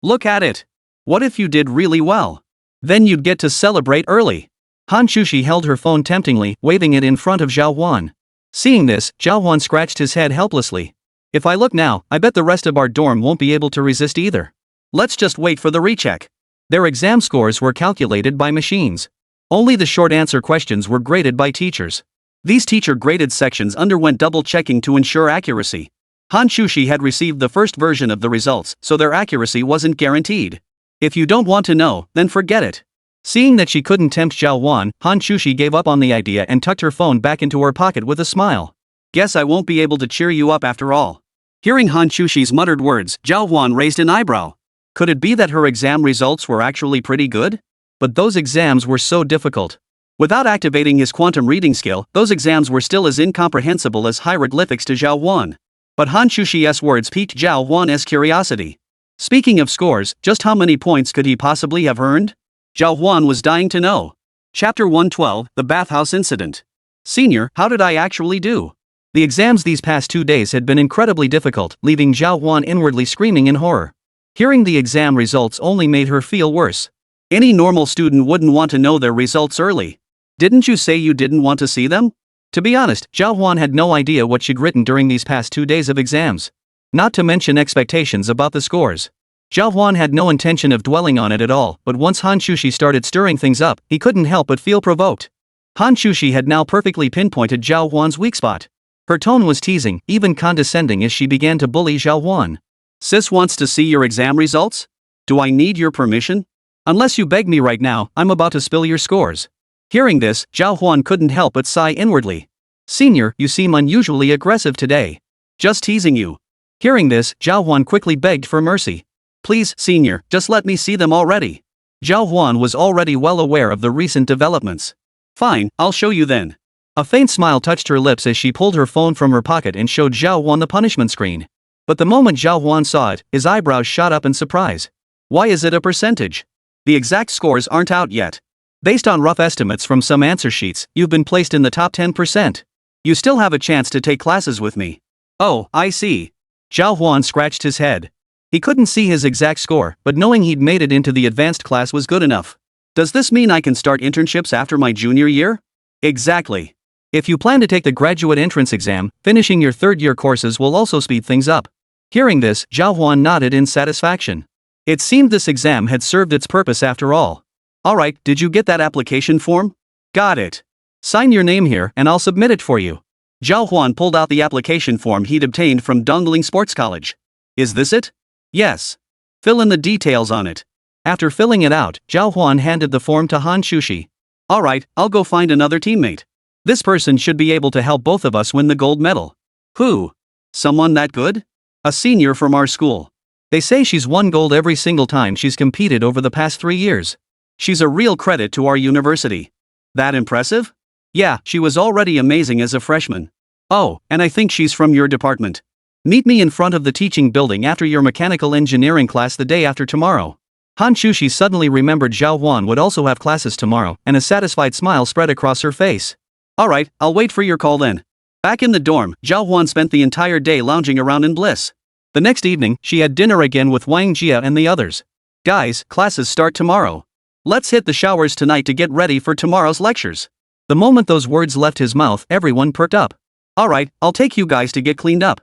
Look at it. What if you did really well? Then you'd get to celebrate early. Hán Chǔxī held her phone temptingly, waving it in front of Zhào Huān. Seeing this, Zhào Huān scratched his head helplessly. If I look now, I bet the rest of our dorm won't be able to resist either. Let's just wait for the recheck. Their exam scores were calculated by machines. Only the short answer questions were graded by teachers. These teacher-graded sections underwent double-checking to ensure accuracy. Hán Chǔxī had received the first version of the results, so their accuracy wasn't guaranteed. If you don't want to know, then forget it. Seeing that she couldn't tempt Zhào Huān, Hán Chǔxī gave up on the idea and tucked her phone back into her pocket with a smile. Guess I won't be able to cheer you up after all. Hearing Hán Chǔxī's muttered words, Zhào Huān raised an eyebrow. Could it be that her exam results were actually pretty good? But those exams were so difficult. Without activating his quantum reading skill, those exams were still as incomprehensible as hieroglyphics to Zhào Huān. But Hán Chǔxī's words piqued Zhào Huān's curiosity. Speaking of scores, just how many points could he possibly have earned? Zhào Huān was dying to know. Chapter 112, The Bathhouse Incident. Senior, how did I actually do? The exams these past 2 days had been incredibly difficult, leaving Zhào Huān inwardly screaming in horror. Hearing the exam results only made her feel worse. Any normal student wouldn't want to know their results early. Didn't you say you didn't want to see them? To be honest, Zhào Huān had no idea what she'd written during these past 2 days of exams. Not to mention expectations about the scores. Zhào Huān had no intention of dwelling on it at all, but once Hán Chǔxī started stirring things up, he couldn't help but feel provoked. Hán Chǔxī had now perfectly pinpointed Zhào Huān's weak spot. Her tone was teasing, even condescending as she began to bully Zhào Huān. Sis wants to see your exam results? Do I need your permission? Unless you beg me right now, I'm about to spill your scores. Hearing this, Zhào Huān couldn't help but sigh inwardly. Senior, you seem unusually aggressive today. Just teasing you. Hearing this, Zhào Huān quickly begged for mercy. Please, senior, just let me see them already. Zhào Huān was already well aware of the recent developments. Fine, I'll show you then. A faint smile touched her lips as she pulled her phone from her pocket and showed Zhào Huān the punishment screen. But the moment Zhào Huān saw it, his eyebrows shot up in surprise. Why is it a percentage? The exact scores aren't out yet. Based on rough estimates from some answer sheets, you've been placed in the top 10%. You still have a chance to take classes with me. Oh, I see. Zhào Huān scratched his head. He couldn't see his exact score, but knowing he'd made it into the advanced class was good enough. Does this mean I can start internships after my junior year? Exactly. If you plan to take the graduate entrance exam, finishing your third-year courses will also speed things up. Hearing this, Zhào Huān nodded in satisfaction. It seemed this exam had served its purpose after all. Alright, did you get that application form? Got it. Sign your name here and I'll submit it for you. Zhào Huān pulled out the application form he'd obtained from Dongling Sports College. Is this it? Yes. Fill in the details on it. After filling it out, Zhào Huān handed the form to Hán Chǔxī. Alright, I'll go find another teammate. This person should be able to help both of us win the gold medal. Who? Someone that good? A senior from our school. They say she's won gold every single time she's competed over the past 3 years. She's a real credit to our university. That impressive? Yeah, she was already amazing as a freshman. Oh, and I think she's from your department. Meet me in front of the teaching building after your mechanical engineering class the day after tomorrow. Hán Chǔxī suddenly remembered Zhào Huān would also have classes tomorrow, and a satisfied smile spread across her face. Alright, I'll wait for your call then. Back in the dorm, Zhào Huān spent the entire day lounging around in bliss. The next evening, she had dinner again with Wang Jia and the others. Guys, classes start tomorrow. Let's hit the showers tonight to get ready for tomorrow's lectures. The moment those words left his mouth, everyone perked up. Alright, I'll take you guys to get cleaned up.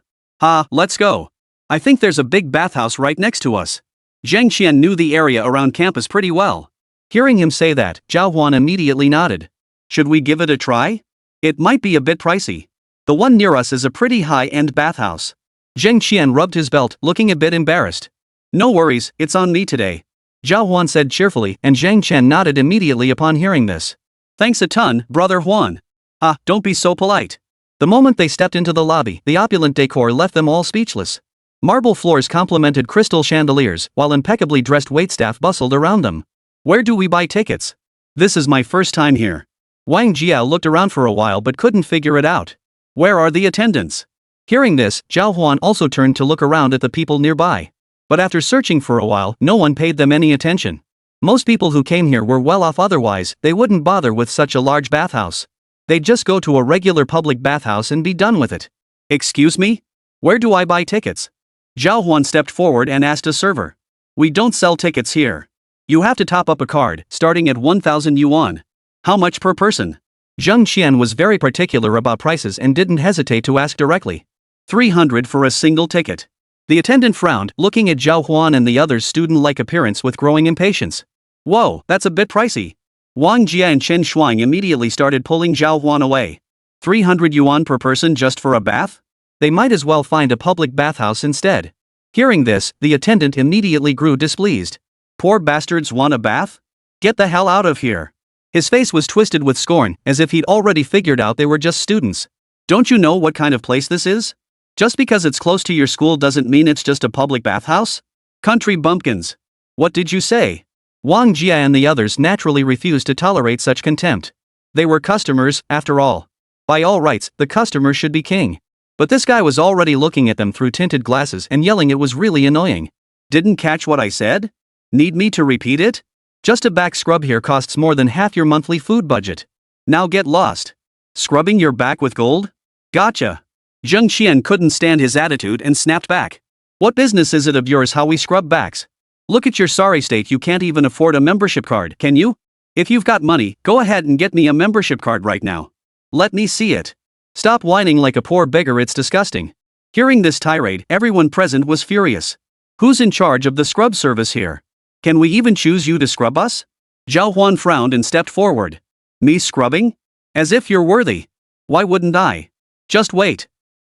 Let's go. I think there's a big bathhouse right next to us. Zheng Qian knew the area around campus pretty well. Hearing him say that, Zhào Huān immediately nodded. Should we give it a try? It might be a bit pricey. The one near us is a pretty high-end bathhouse. Zheng Qian rubbed his belt, looking a bit embarrassed. No worries, it's on me today. Zhào Huān said cheerfully, and Zheng Qian nodded immediately upon hearing this. Thanks a ton, Brother Huān. Don't be so polite. The moment they stepped into the lobby, the opulent decor left them all speechless. Marble floors complemented crystal chandeliers, while impeccably dressed waitstaff bustled around them. Where do we buy tickets? This is my first time here. Wang Jia looked around for a while but couldn't figure it out. Where are the attendants? Hearing this, Zhào Huān also turned to look around at the people nearby. But after searching for a while, no one paid them any attention. Most people who came here were well off, otherwise they wouldn't bother with such a large bathhouse. They'd just go to a regular public bathhouse and be done with it. Excuse me? Where do I buy tickets? Zhào Huān stepped forward and asked a server. We don't sell tickets here. You have to top up a card, starting at 1,000 yuan. How much per person? Zheng Qian was very particular about prices and didn't hesitate to ask directly. 300 for a single ticket. The attendant frowned, looking at Zhào Huān and the other's student-like appearance with growing impatience. Whoa, that's a bit pricey. Wang Jia and Chen Shuang immediately started pulling Zhào Huān away. 300 yuan per person just for a bath? They might as well find a public bathhouse instead. Hearing this, the attendant immediately grew displeased. Poor bastards want a bath? Get the hell out of here. His face was twisted with scorn, as if he'd already figured out they were just students. Don't you know what kind of place this is? Just because it's close to your school doesn't mean it's just a public bathhouse? Country bumpkins. What did you say? Wang Jia and the others naturally refused to tolerate such contempt. They were customers, after all. By all rights, the customer should be king. But this guy was already looking at them through tinted glasses and yelling. It was really annoying. Didn't catch what I said? Need me to repeat it? Just a back scrub here costs more than half your monthly food budget. Now get lost. Scrubbing your back with gold? Gotcha. Zheng Qian couldn't stand his attitude and snapped back. What business is it of yours how we scrub backs? Look at your sorry state, you can't even afford a membership card, can you? If you've got money, go ahead and get me a membership card right now. Let me see it. Stop whining like a poor beggar, it's disgusting. Hearing this tirade, everyone present was furious. Who's in charge of the scrub service here? Can we even choose you to scrub us? Zhào Huān frowned and stepped forward. Me scrubbing? As if you're worthy. Why wouldn't I? Just wait.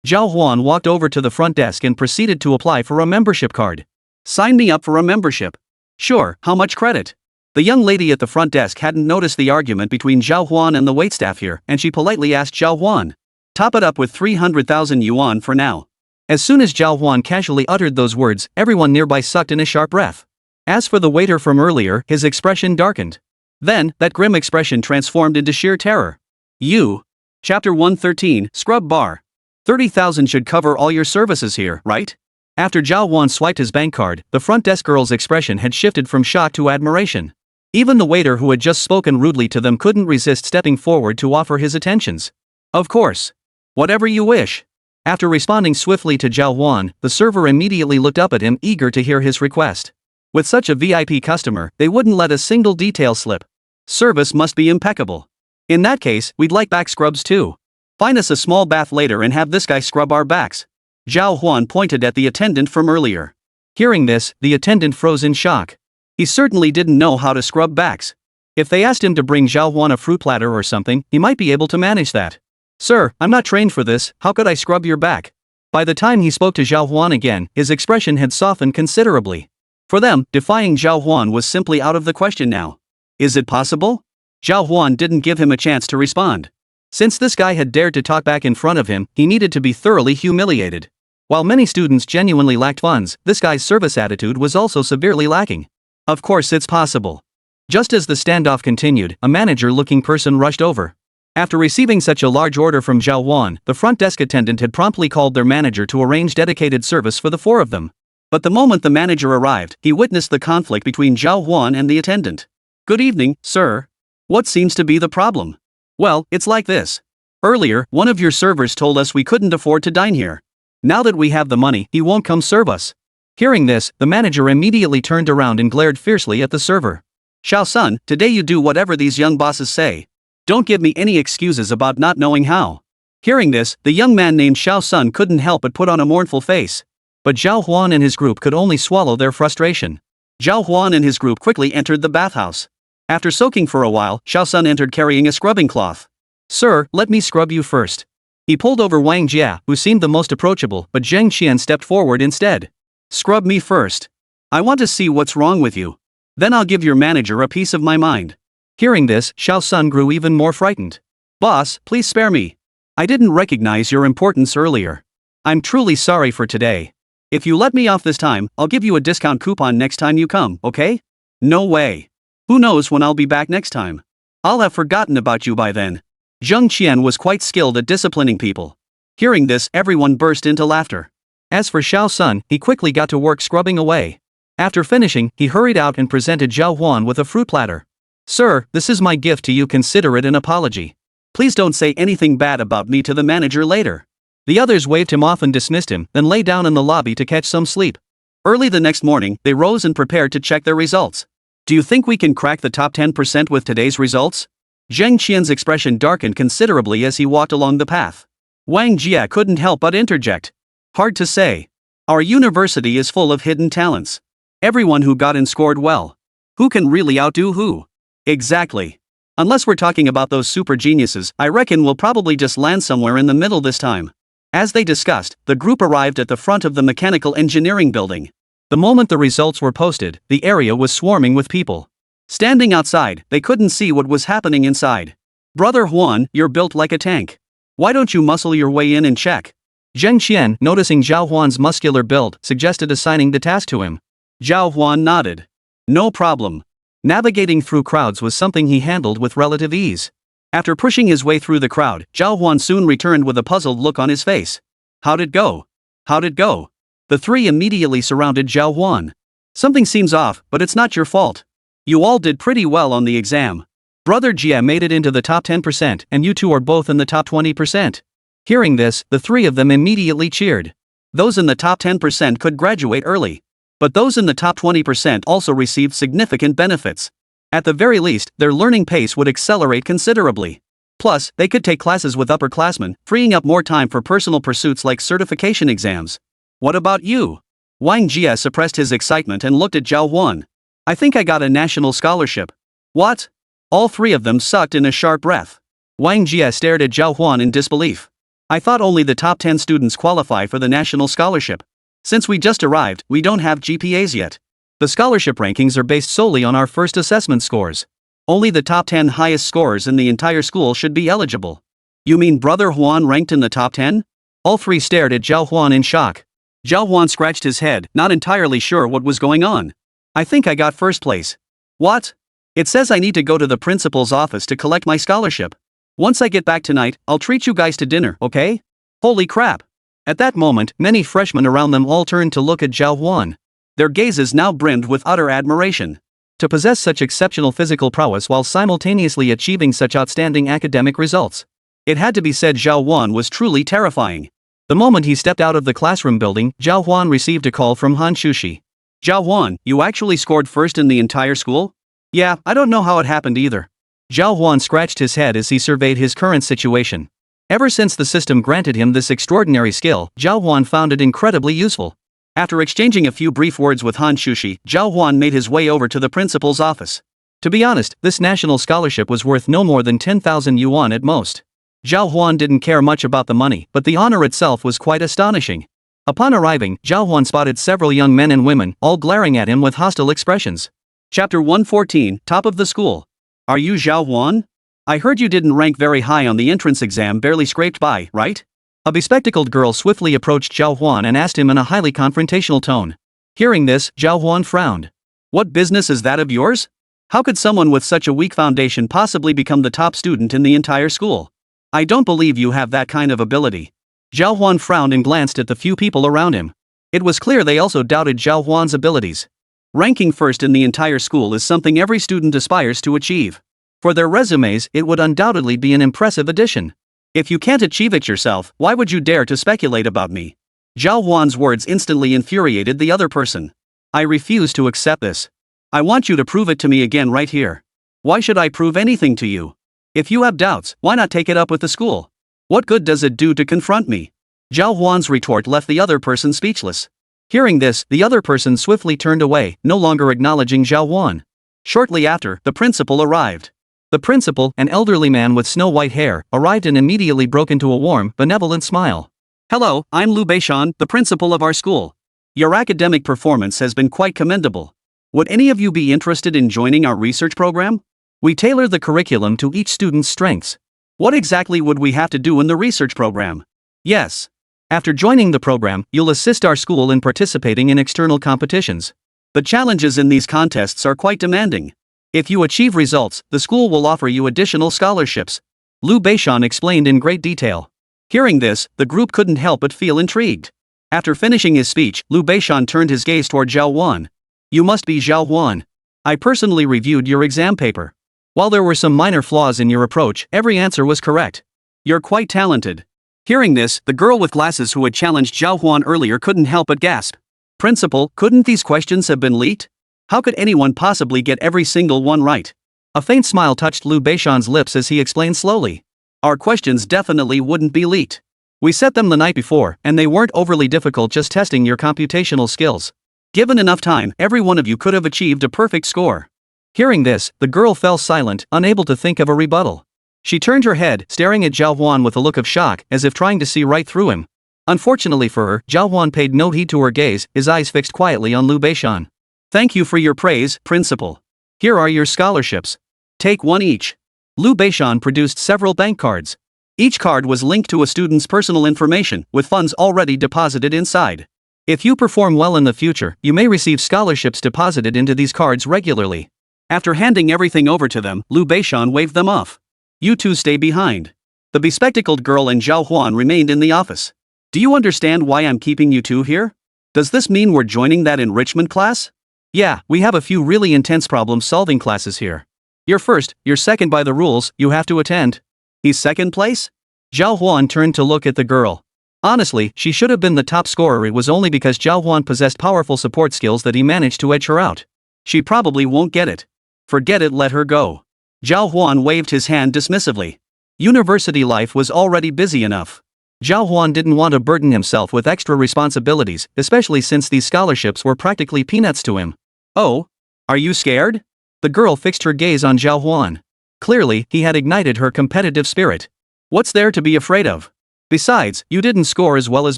Zhào Huān walked over to the front desk and proceeded to apply for a membership card. Sign me up for a membership. Sure, how much credit? The young lady at the front desk hadn't noticed the argument between Zhào Huān and the waitstaff here, and she politely asked Zhào Huān. Top it up with 300,000 yuan for now. As soon as Zhào Huān casually uttered those words, everyone nearby sucked in a sharp breath. As for the waiter from earlier, his expression darkened. Then, that grim expression transformed into sheer terror. You. Chapter 113, Scrub Bar. 30,000 should cover all your services here, right? After Zhào Huān swiped his bank card, the front desk girl's expression had shifted from shock to admiration. Even the waiter who had just spoken rudely to them couldn't resist stepping forward to offer his attentions. Of course. Whatever you wish. After responding swiftly to Zhào Huān, the server immediately looked up at him, eager to hear his request. With such a VIP customer, they wouldn't let a single detail slip. Service must be impeccable. In that case, we'd like back scrubs too. Find us a small bath later and have this guy scrub our backs. Zhào Huān pointed at the attendant from earlier. Hearing this, the attendant froze in shock. He certainly didn't know how to scrub backs. If they asked him to bring Zhào Huān a fruit platter or something, he might be able to manage that. Sir, I'm not trained for this, how could I scrub your back? By the time he spoke to Zhào Huān again, his expression had softened considerably. For them, defying Zhào Huān was simply out of the question now. Is it possible? Zhào Huān didn't give him a chance to respond. Since this guy had dared to talk back in front of him, he needed to be thoroughly humiliated. While many students genuinely lacked funds, this guy's service attitude was also severely lacking. Of course it's possible. Just as the standoff continued, a manager-looking person rushed over. After receiving such a large order from Zhào Huān, the front desk attendant had promptly called their manager to arrange dedicated service for the four of them. But the moment the manager arrived, he witnessed the conflict between Zhào Huān and the attendant. Good evening, sir. What seems to be the problem? Well, it's like this. Earlier, one of your servers told us we couldn't afford to dine here. Now that we have the money, he won't come serve us. Hearing this, the manager immediately turned around and glared fiercely at the server. Shao Sun, today you do whatever these young bosses say. Don't give me any excuses about not knowing how. Hearing this, the young man named Shao Sun couldn't help but put on a mournful face. But Zhào Huān and his group could only swallow their frustration. Zhào Huān and his group quickly entered the bathhouse. After soaking for a while, Shao Sun entered carrying a scrubbing cloth. Sir, let me scrub you first. He pulled over Wang Jia, who seemed the most approachable, but Zheng Qian stepped forward instead. Scrub me first. I want to see what's wrong with you. Then I'll give your manager a piece of my mind. Hearing this, Shao Sun grew even more frightened. Boss, please spare me. I didn't recognize your importance earlier. I'm truly sorry for today. If you let me off this time, I'll give you a discount coupon next time you come, okay? No way. Who knows when I'll be back next time? I'll have forgotten about you by then. Zheng Qian was quite skilled at disciplining people. Hearing this, everyone burst into laughter. As for Shao Sun, he quickly got to work scrubbing away. After finishing, he hurried out and presented Zhào Huān with a fruit platter. Sir, this is my gift to you, consider it an apology. Please don't say anything bad about me to the manager later. The others waved him off and dismissed him, then lay down in the lobby to catch some sleep. Early the next morning, they rose and prepared to check their results. Do you think we can crack the top 10% with today's results? Zheng Qian's expression darkened considerably as he walked along the path. Wang Jia couldn't help but interject. Hard to say. Our university is full of hidden talents. Everyone who got in scored well. Who can really outdo who? Exactly. Unless we're talking about those super geniuses, I reckon we'll probably just land somewhere in the middle this time. As they discussed, the group arrived at the front of the mechanical engineering building. The moment the results were posted, the area was swarming with people. Standing outside, they couldn't see what was happening inside. Brother Huan, you're built like a tank. Why don't you muscle your way in and check? Zheng Qian, noticing Zhào Huān's muscular build, suggested assigning the task to him. Zhào Huān nodded. No problem. Navigating through crowds was something he handled with relative ease. After pushing his way through the crowd, Zhào Huān soon returned with a puzzled look on his face. How'd it go? How'd it go? The three immediately surrounded Zhào Huān. Something seems off, but it's not your fault. You all did pretty well on the exam. Brother Jia made it into the top 10%, and you two are both in the top 20%. Hearing this, the three of them immediately cheered. Those in the top 10% could graduate early. But those in the top 20% also received significant benefits. At the very least, their learning pace would accelerate considerably. Plus, they could take classes with upperclassmen, freeing up more time for personal pursuits like certification exams. What about you? Wang Jia suppressed his excitement and looked at Zhào Huān. I think I got a national scholarship. What? All three of them sucked in a sharp breath. Wang Jia stared at Zhào Huān in disbelief. I thought only the top 10 students qualify for the national scholarship. Since we just arrived, we don't have GPAs yet. The scholarship rankings are based solely on our first assessment scores. Only the top 10 highest scorers in the entire school should be eligible. You mean Brother Huān ranked in the top 10? All three stared at Zhào Huān in shock. Zhào Huān scratched his head, not entirely sure what was going on. I think I got first place. What? It says I need to go to the principal's office to collect my scholarship. Once I get back tonight, I'll treat you guys to dinner, okay? Holy crap! At that moment, many freshmen around them all turned to look at Zhào Huān. Their gazes now brimmed with utter admiration. To possess such exceptional physical prowess while simultaneously achieving such outstanding academic results. It had to be said Zhào Huān was truly terrifying. The moment he stepped out of the classroom building, Zhào Huān received a call from Hán Chǔxī. Zhào Huān, you actually scored first in the entire school? Yeah, I don't know how it happened either. Zhào Huān scratched his head as he surveyed his current situation. Ever since the system granted him this extraordinary skill, Zhào Huān found it incredibly useful. After exchanging a few brief words with Hán Chǔxī, Zhào Huān made his way over to the principal's office. To be honest, this national scholarship was worth no more than 10,000 yuan at most. Zhào Huān didn't care much about the money, but the honor itself was quite astonishing. Upon arriving, Zhào Huān spotted several young men and women, all glaring at him with hostile expressions. Chapter 114, Top of the School. Are you Zhào Huān? I heard you didn't rank very high on the entrance exam, barely scraped by, right? A bespectacled girl swiftly approached Zhào Huān and asked him in a highly confrontational tone. Hearing this, Zhào Huān frowned. What business is that of yours? How could someone with such a weak foundation possibly become the top student in the entire school? I don't believe you have that kind of ability. Zhào Huān frowned and glanced at the few people around him. It was clear they also doubted Zhào Huān's abilities. Ranking first in the entire school is something every student aspires to achieve. For their resumes, it would undoubtedly be an impressive addition. If you can't achieve it yourself, why would you dare to speculate about me? Zhào Huān's words instantly infuriated the other person. I refuse to accept this. I want you to prove it to me again right here. Why should I prove anything to you? If you have doubts, why not take it up with the school? What good does it do to confront me? Zhào Huān's retort left the other person speechless. Hearing this, the other person swiftly turned away, no longer acknowledging Zhào Huān. Shortly after, the principal arrived. The principal, an elderly man with snow-white hair, arrived and immediately broke into a warm, benevolent smile. Hello, I'm Liu Beishan, the principal of our school. Your academic performance has been quite commendable. Would any of you be interested in joining our research program? We tailor the curriculum to each student's strengths. What exactly would we have to do in the research program? Yes. After joining the program, you'll assist our school in participating in external competitions. The challenges in these contests are quite demanding. If you achieve results, the school will offer you additional scholarships. Liu Beishan explained in great detail. Hearing this, the group couldn't help but feel intrigued. After finishing his speech, Liu Beishan turned his gaze toward Zhào Huān. You must be Zhào Huān. I personally reviewed your exam paper. While there were some minor flaws in your approach, every answer was correct. You're quite talented. Hearing this, the girl with glasses who had challenged Zhào Huān earlier couldn't help but gasp. Principal, couldn't these questions have been leaked? How could anyone possibly get every single one right? A faint smile touched Liu Beishan's lips as he explained slowly. Our questions definitely wouldn't be leaked. We set them the night before, and they weren't overly difficult, just testing your computational skills. Given enough time, every one of you could have achieved a perfect score. Hearing this, the girl fell silent, unable to think of a rebuttal. She turned her head, staring at Zhào Huān with a look of shock, as if trying to see right through him. Unfortunately for her, Zhào Huān paid no heed to her gaze, his eyes fixed quietly on Liu Beishan. Thank you for your praise, Principal. Here are your scholarships. Take one each. Liu Beishan produced several bank cards. Each card was linked to a student's personal information, with funds already deposited inside. If you perform well in the future, you may receive scholarships deposited into these cards regularly. After handing everything over to them, Liu Beishan waved them off. You two stay behind. The bespectacled girl and Zhào Huān remained in the office. Do you understand why I'm keeping you two here? Does this mean we're joining that enrichment class? Yeah, we have a few really intense problem-solving classes here. You're first, you're second by the rules, you have to attend. He's second place? Zhào Huān turned to look at the girl. Honestly, she should have been the top scorer. It was only because Zhào Huān possessed powerful support skills that he managed to edge her out. She probably won't get it. Forget it, let her go. Zhào Huān waved his hand dismissively. University life was already busy enough. Zhào Huān didn't want to burden himself with extra responsibilities, especially since these scholarships were practically peanuts to him. Oh? Are you scared? The girl fixed her gaze on Zhào Huān. Clearly, he had ignited her competitive spirit. What's there to be afraid of? Besides, you didn't score as well as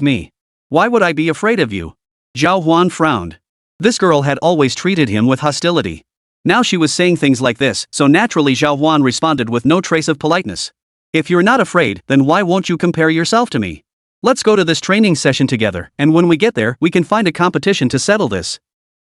me. Why would I be afraid of you? Zhào Huān frowned. This girl had always treated him with hostility. Now she was saying things like this, so naturally Zhào Huān responded with no trace of politeness. If you're not afraid, then why won't you compare yourself to me? Let's go to this training session together, and when we get there, we can find a competition to settle this.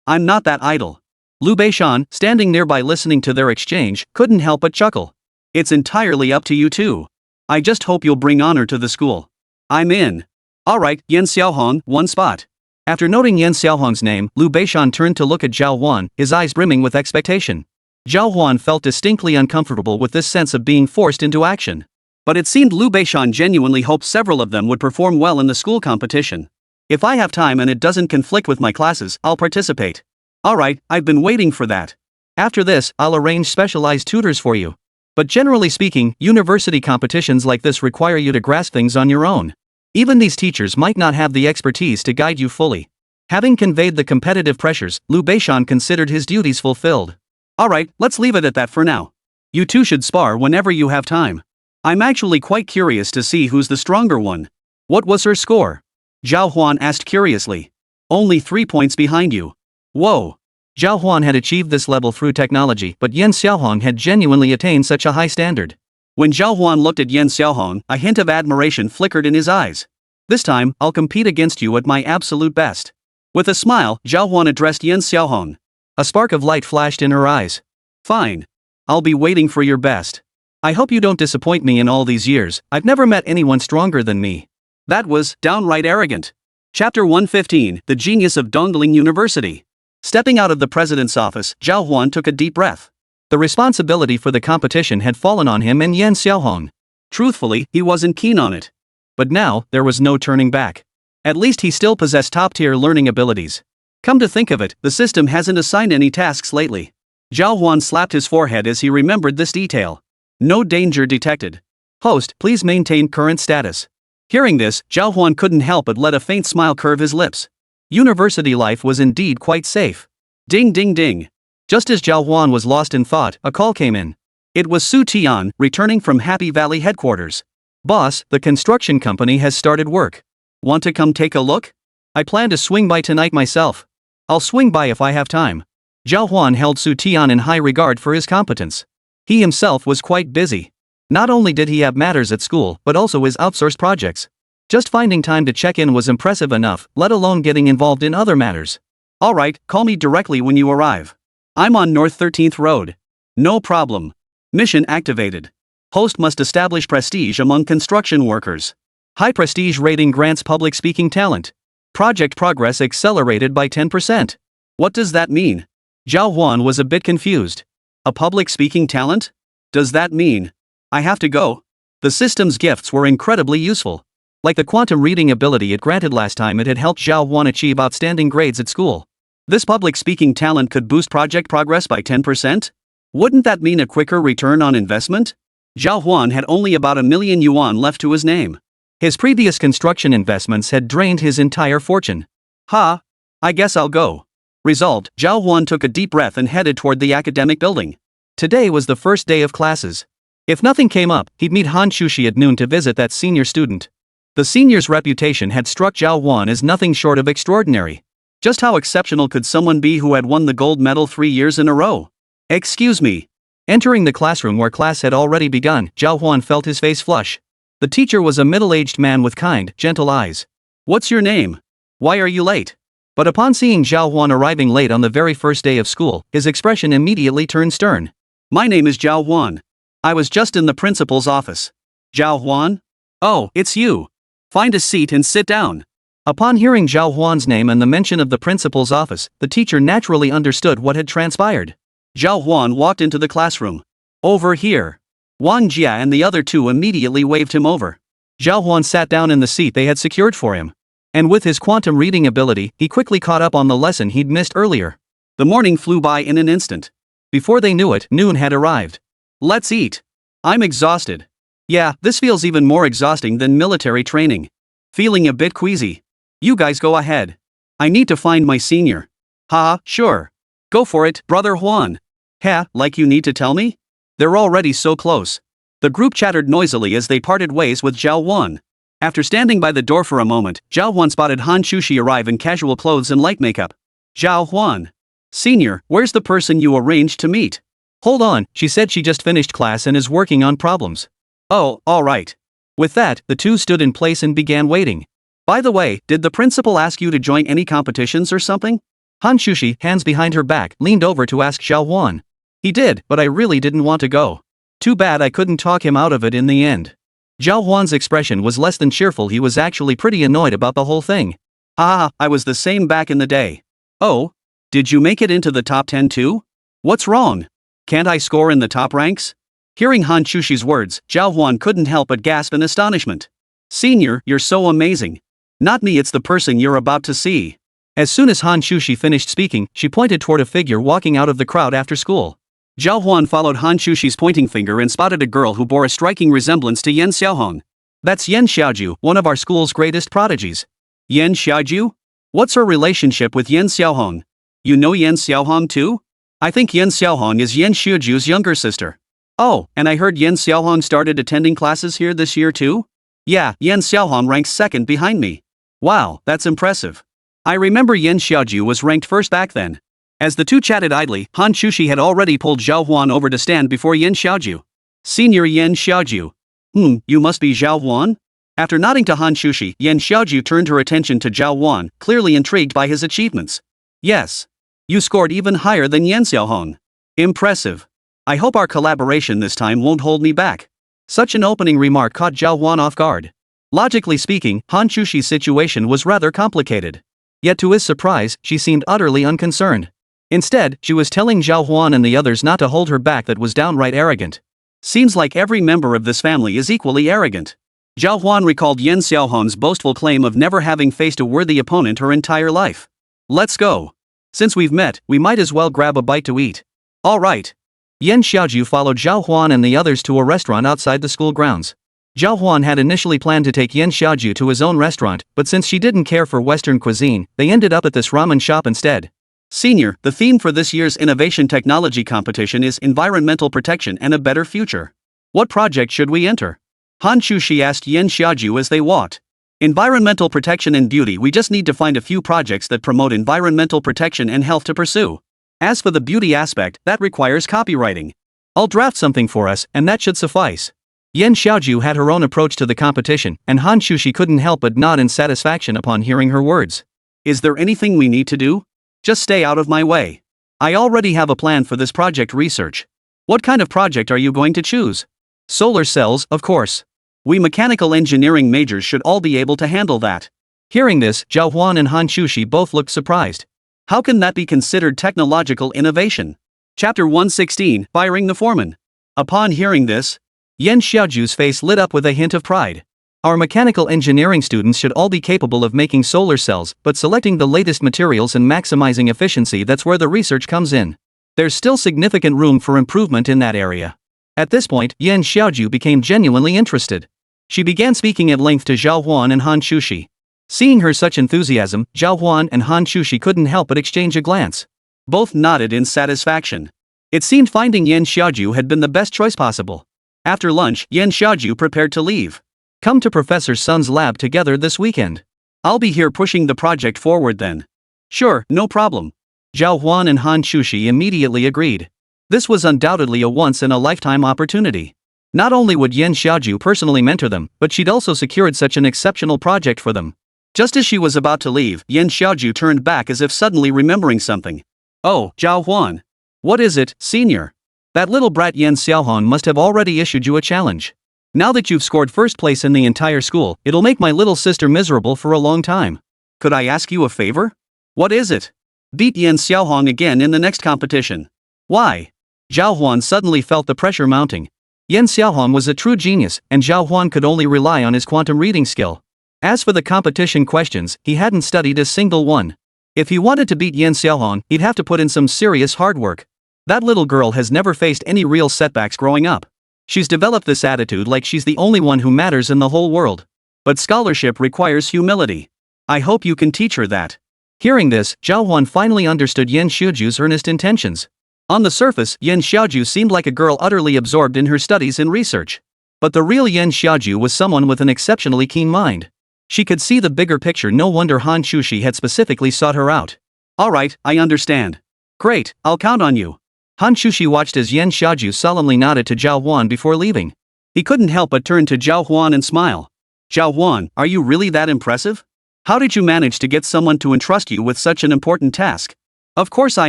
I'm not that idle. Liu Beishan, standing nearby listening to their exchange, couldn't help but chuckle. It's entirely up to you two. I just hope you'll bring honor to the school. I'm in. Alright, Yan Xiaohong, one spot. After noting Yan Xiaohong's name, Liu Beishan turned to look at Zhào Huān, his eyes brimming with expectation. Zhào Huān felt distinctly uncomfortable with this sense of being forced into action. But it seemed Liu Beishan genuinely hoped several of them would perform well in the school competition. If I have time and it doesn't conflict with my classes, I'll participate. Alright, I've been waiting for that. After this, I'll arrange specialized tutors for you. But generally speaking, university competitions like this require you to grasp things on your own. Even these teachers might not have the expertise to guide you fully. Having conveyed the competitive pressures, Liu Beishan considered his duties fulfilled. Alright, let's leave it at that for now. You two should spar whenever you have time. I'm actually quite curious to see who's the stronger one. What was her score? Zhào Huān asked curiously. Only 3 points behind you. Whoa. Zhào Huān had achieved this level through technology, but Yan Xiaohong had genuinely attained such a high standard. When Zhào Huān looked at Yan Xiaohong, a hint of admiration flickered in his eyes. This time, I'll compete against you at my absolute best. With a smile, Zhào Huān addressed Yan Xiaohong. A spark of light flashed in her eyes. Fine. I'll be waiting for your best. I hope you don't disappoint me in all these years. I've never met anyone stronger than me. That was downright arrogant. Chapter 115, The Genius of Dongling University. Stepping out of the president's office, Zhào Huān took a deep breath. The responsibility for the competition had fallen on him and Yan Xiaohong. Truthfully, he wasn't keen on it. But now, there was no turning back. At least he still possessed top-tier learning abilities. Come to think of it, the system hasn't assigned any tasks lately. Zhào Huān slapped his forehead as he remembered this detail. No danger detected. Host, please maintain current status. Hearing this, Zhào Huān couldn't help but let a faint smile curve his lips. University life was indeed quite safe. Ding ding ding. Just as Zhào Huān was lost in thought, a call came in. It was Su Tian, returning from Happy Valley headquarters. Boss, the construction company has started work. Want to come take a look? I plan to swing by tonight myself. I'll swing by if I have time. Zhào Huān held Su Tian in high regard for his competence. He himself was quite busy. Not only did he have matters at school, but also his outsourced projects. Just finding time to check in was impressive enough, let alone getting involved in other matters. Alright, call me directly when you arrive. I'm on North 13th Road. No problem. Mission activated. Host must establish prestige among construction workers. High prestige rating grants public speaking talent. Project progress accelerated by 10%. What does that mean? Zhào Huān was a bit confused. A public speaking talent? Does that mean I have to go? The system's gifts were incredibly useful. Like the quantum reading ability it granted last time, it had helped Zhào Huān achieve outstanding grades at school. This public speaking talent could boost project progress by 10%? Wouldn't that mean a quicker return on investment? Zhào Huān had only about 1 million yuan left to his name. His previous construction investments had drained his entire fortune. I guess I'll go. Resolved, Zhào Huān took a deep breath and headed toward the academic building. Today was the first day of classes. If nothing came up, he'd meet Hán Chǔxī at noon to visit that senior student. The senior's reputation had struck Zhào Huān as nothing short of extraordinary. Just how exceptional could someone be who had won the gold medal 3 years in a row? Excuse me. Entering the classroom where class had already begun, Zhào Huān felt his face flush. The teacher was a middle-aged man with kind, gentle eyes. What's your name? Why are you late? But upon seeing Zhào Huān arriving late on the very first day of school, his expression immediately turned stern. My name is Zhào Huān. I was just in the principal's office. Zhào Huān? Oh, it's you. Find a seat and sit down. Upon hearing Zhào Huān's name and the mention of the principal's office, the teacher naturally understood what had transpired. Zhào Huān walked into the classroom. Over here. Wang Jia and the other two immediately waved him over. Zhào Huān sat down in the seat they had secured for him. And with his quantum reading ability, he quickly caught up on the lesson he'd missed earlier. The morning flew by in an instant. Before they knew it, noon had arrived. Let's eat. I'm exhausted. Yeah, this feels even more exhausting than military training. Feeling a bit queasy. You guys go ahead. I need to find my senior. Haha, sure. Go for it, brother Huān. Ha, like you need to tell me? They're already so close. The group chattered noisily as they parted ways with Zhào Huān. After standing by the door for a moment, Zhào Huān spotted Hán Chǔxī arrive in casual clothes and light makeup. Zhào Huān. Senior, where's the person you arranged to meet? Hold on, she said she just finished class and is working on problems. Oh, alright. With that, the two stood in place and began waiting. By the way, did the principal ask you to join any competitions or something? Hán Chǔxī, hands behind her back, leaned over to ask Zhào Huān. He did, but I really didn't want to go. Too bad I couldn't talk him out of it in the end. Zhào Huān's expression was less than cheerful. He was actually pretty annoyed about the whole thing. Ah, I was the same back in the day. Oh? Did you make it into the top 10 too? What's wrong? Can't I score in the top ranks? Hearing Hán Chǔxī's words, Zhào Huān couldn't help but gasp in astonishment. Senior, you're so amazing. Not me, it's the person you're about to see. As soon as Hán Chǔxī finished speaking, she pointed toward a figure walking out of the crowd after school. Zhào Huān followed Hán Chǔxī's pointing finger and spotted a girl who bore a striking resemblance to Yan Xiaohong. That's Yan Xiaoju, one of our school's greatest prodigies. Yan Xiaoju? What's her relationship with Yan Xiaohong? You know Yan Xiaohong too? I think Yan Xiaohong is Yan Xiaoju's younger sister. Oh, and I heard Yan Xiaohong started attending classes here this year too? Yeah, Yan Xiaohong ranks second behind me. Wow, that's impressive. I remember Yan Xiaoju was ranked first back then. As the two chatted idly, Hán Chǔxī had already pulled Zhào Huān over to stand before Yan Xiaoju. Senior Yan Xiaoju. You must be Zhào Huān? After nodding to Hán Chǔxī, Yan Xiaoju turned her attention to Zhào Huān, clearly intrigued by his achievements. Yes. You scored even higher than Yan Xiaohong. Impressive. I hope our collaboration this time won't hold me back. Such an opening remark caught Zhào Huān off guard. Logically speaking, Hán Chǔxī's situation was rather complicated. Yet to his surprise, she seemed utterly unconcerned. Instead, she was telling Zhào Huān and the others not to hold her back. That was downright arrogant. Seems like every member of this family is equally arrogant. Zhào Huān recalled Yan Xiaohong's boastful claim of never having faced a worthy opponent her entire life. Let's go. Since we've met, we might as well grab a bite to eat. Alright. Yan Xiaoju followed Zhào Huān and the others to a restaurant outside the school grounds. Zhào Huān had initially planned to take Yan Xiaoju to his own restaurant, but since she didn't care for Western cuisine, they ended up at this ramen shop instead. Senior, the theme for this year's Innovation Technology Competition is Environmental Protection and a Better Future. What project should we enter? Hán Chǔxī asked Yan Xiaoju as they walked. Environmental protection and beauty. We just need to find a few projects that promote environmental protection and health to pursue. As for the beauty aspect, that requires copywriting. I'll draft something for us, and that should suffice. Yan Xiaoju had her own approach to the competition, and Hán Chǔxī couldn't help but nod in satisfaction upon hearing her words. Is there anything we need to do? Just stay out of my way. I already have a plan for this project research. What kind of project are you going to choose? Solar cells, of course. We mechanical engineering majors should all be able to handle that. Hearing this, Zhào Huān and Hán Chǔxī both looked surprised. How can that be considered technological innovation? Chapter 116, Firing the Foreman. Upon hearing this, Yan Xiaoju's face lit up with a hint of pride. Our mechanical engineering students should all be capable of making solar cells, but selecting the latest materials and maximizing efficiency, that's where the research comes in. There's still significant room for improvement in that area. At this point, Yan Xiaoju became genuinely interested. She began speaking at length to Zhào Huān and Hán Chǔxī. Seeing her such enthusiasm, Zhào Huān and Hán Chǔxī couldn't help but exchange a glance. Both nodded in satisfaction. It seemed finding Yan Xiaoju had been the best choice possible. After lunch, Yan Xiaoju prepared to leave. Come to Professor Sun's lab together this weekend. I'll be here pushing the project forward then. Sure, no problem. Zhào Huān and Hán Chǔxī immediately agreed. This was undoubtedly a once-in-a-lifetime opportunity. Not only would Yan Xiaoju personally mentor them, but she'd also secured such an exceptional project for them. Just as she was about to leave, Yan Xiaoju turned back as if suddenly remembering something. Oh, Zhào Huān. What is it, senior? That little brat Yan Xiaohuan must have already issued you a challenge. Now that you've scored first place in the entire school, it'll make my little sister miserable for a long time. Could I ask you a favor? What is it? Beat Yan Xiaohuan again in the next competition. Why? Zhào Huān suddenly felt the pressure mounting. Yan Xiaohuan was a true genius, and Zhào Huān could only rely on his quantum reading skill. As for the competition questions, he hadn't studied a single one. If he wanted to beat Yan Xiaohuan, he'd have to put in some serious hard work. That little girl has never faced any real setbacks growing up. She's developed this attitude like she's the only one who matters in the whole world. But scholarship requires humility. I hope you can teach her that. Hearing this, Zhào Huān finally understood Yan Xiaoju's earnest intentions. On the surface, Yan Xiaoju seemed like a girl utterly absorbed in her studies and research. But the real Yan Xiaoju was someone with an exceptionally keen mind. She could see the bigger picture. No wonder Hán Chǔxī had specifically sought her out. Alright, I understand. Great, I'll count on you. Hán Chǔxī watched as Yan Xiaoju solemnly nodded to Zhào Huān before leaving. He couldn't help but turn to Zhào Huān and smile. Zhào Huān, are you really that impressive? How did you manage to get someone to entrust you with such an important task? Of course I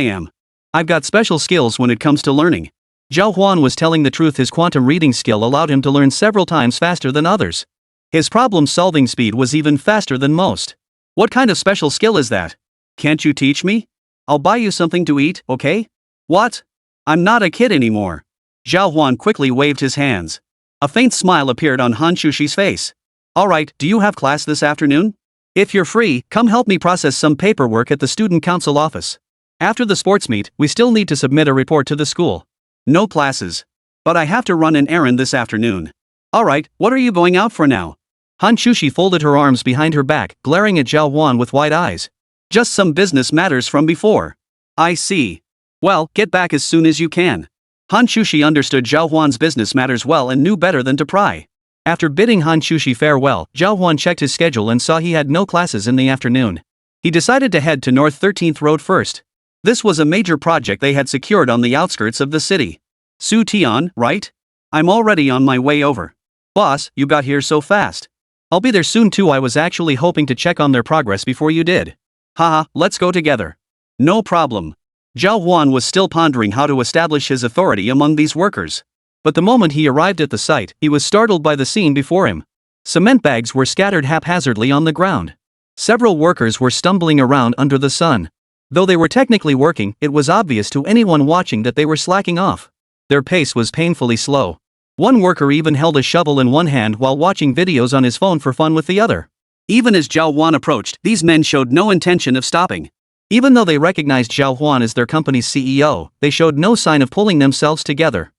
am. I've got special skills when it comes to learning. Zhào Huān was telling the truth. His quantum reading skill allowed him to learn several times faster than others. His problem-solving speed was even faster than most. What kind of special skill is that? Can't you teach me? I'll buy you something to eat, okay? What? I'm not a kid anymore. Zhào Huān quickly waved his hands. A faint smile appeared on Hán Chǔxī's face. Alright, do you have class this afternoon? If you're free, come help me process some paperwork at the student council office. After the sports meet, we still need to submit a report to the school. No classes. But I have to run an errand this afternoon. Alright, what are you going out for now? Hán Chǔxī folded her arms behind her back, glaring at Zhào Huān with wide eyes. Just some business matters from before. I see. Well, get back as soon as you can. Hán Chǔxī understood Zhào Huān's business matters well and knew better than to pry. After bidding Hán Chǔxī farewell, Zhào Huān checked his schedule and saw he had no classes in the afternoon. He decided to head to North 13th Road first. This was a major project they had secured on the outskirts of the city. Su Tian, right? I'm already on my way over. Boss, you got here so fast. I'll be there soon too. I was actually hoping to check on their progress before you did. Haha, let's go together. No problem. Zhào Huān was still pondering how to establish his authority among these workers. But the moment he arrived at the site, he was startled by the scene before him. Cement bags were scattered haphazardly on the ground. Several workers were stumbling around under the sun. Though they were technically working, it was obvious to anyone watching that they were slacking off. Their pace was painfully slow. One worker even held a shovel in one hand while watching videos on his phone for fun with the other. Even as Zhào Huān approached, these men showed no intention of stopping. Even though they recognized Zhào Huān as their company's CEO, they showed no sign of pulling themselves together.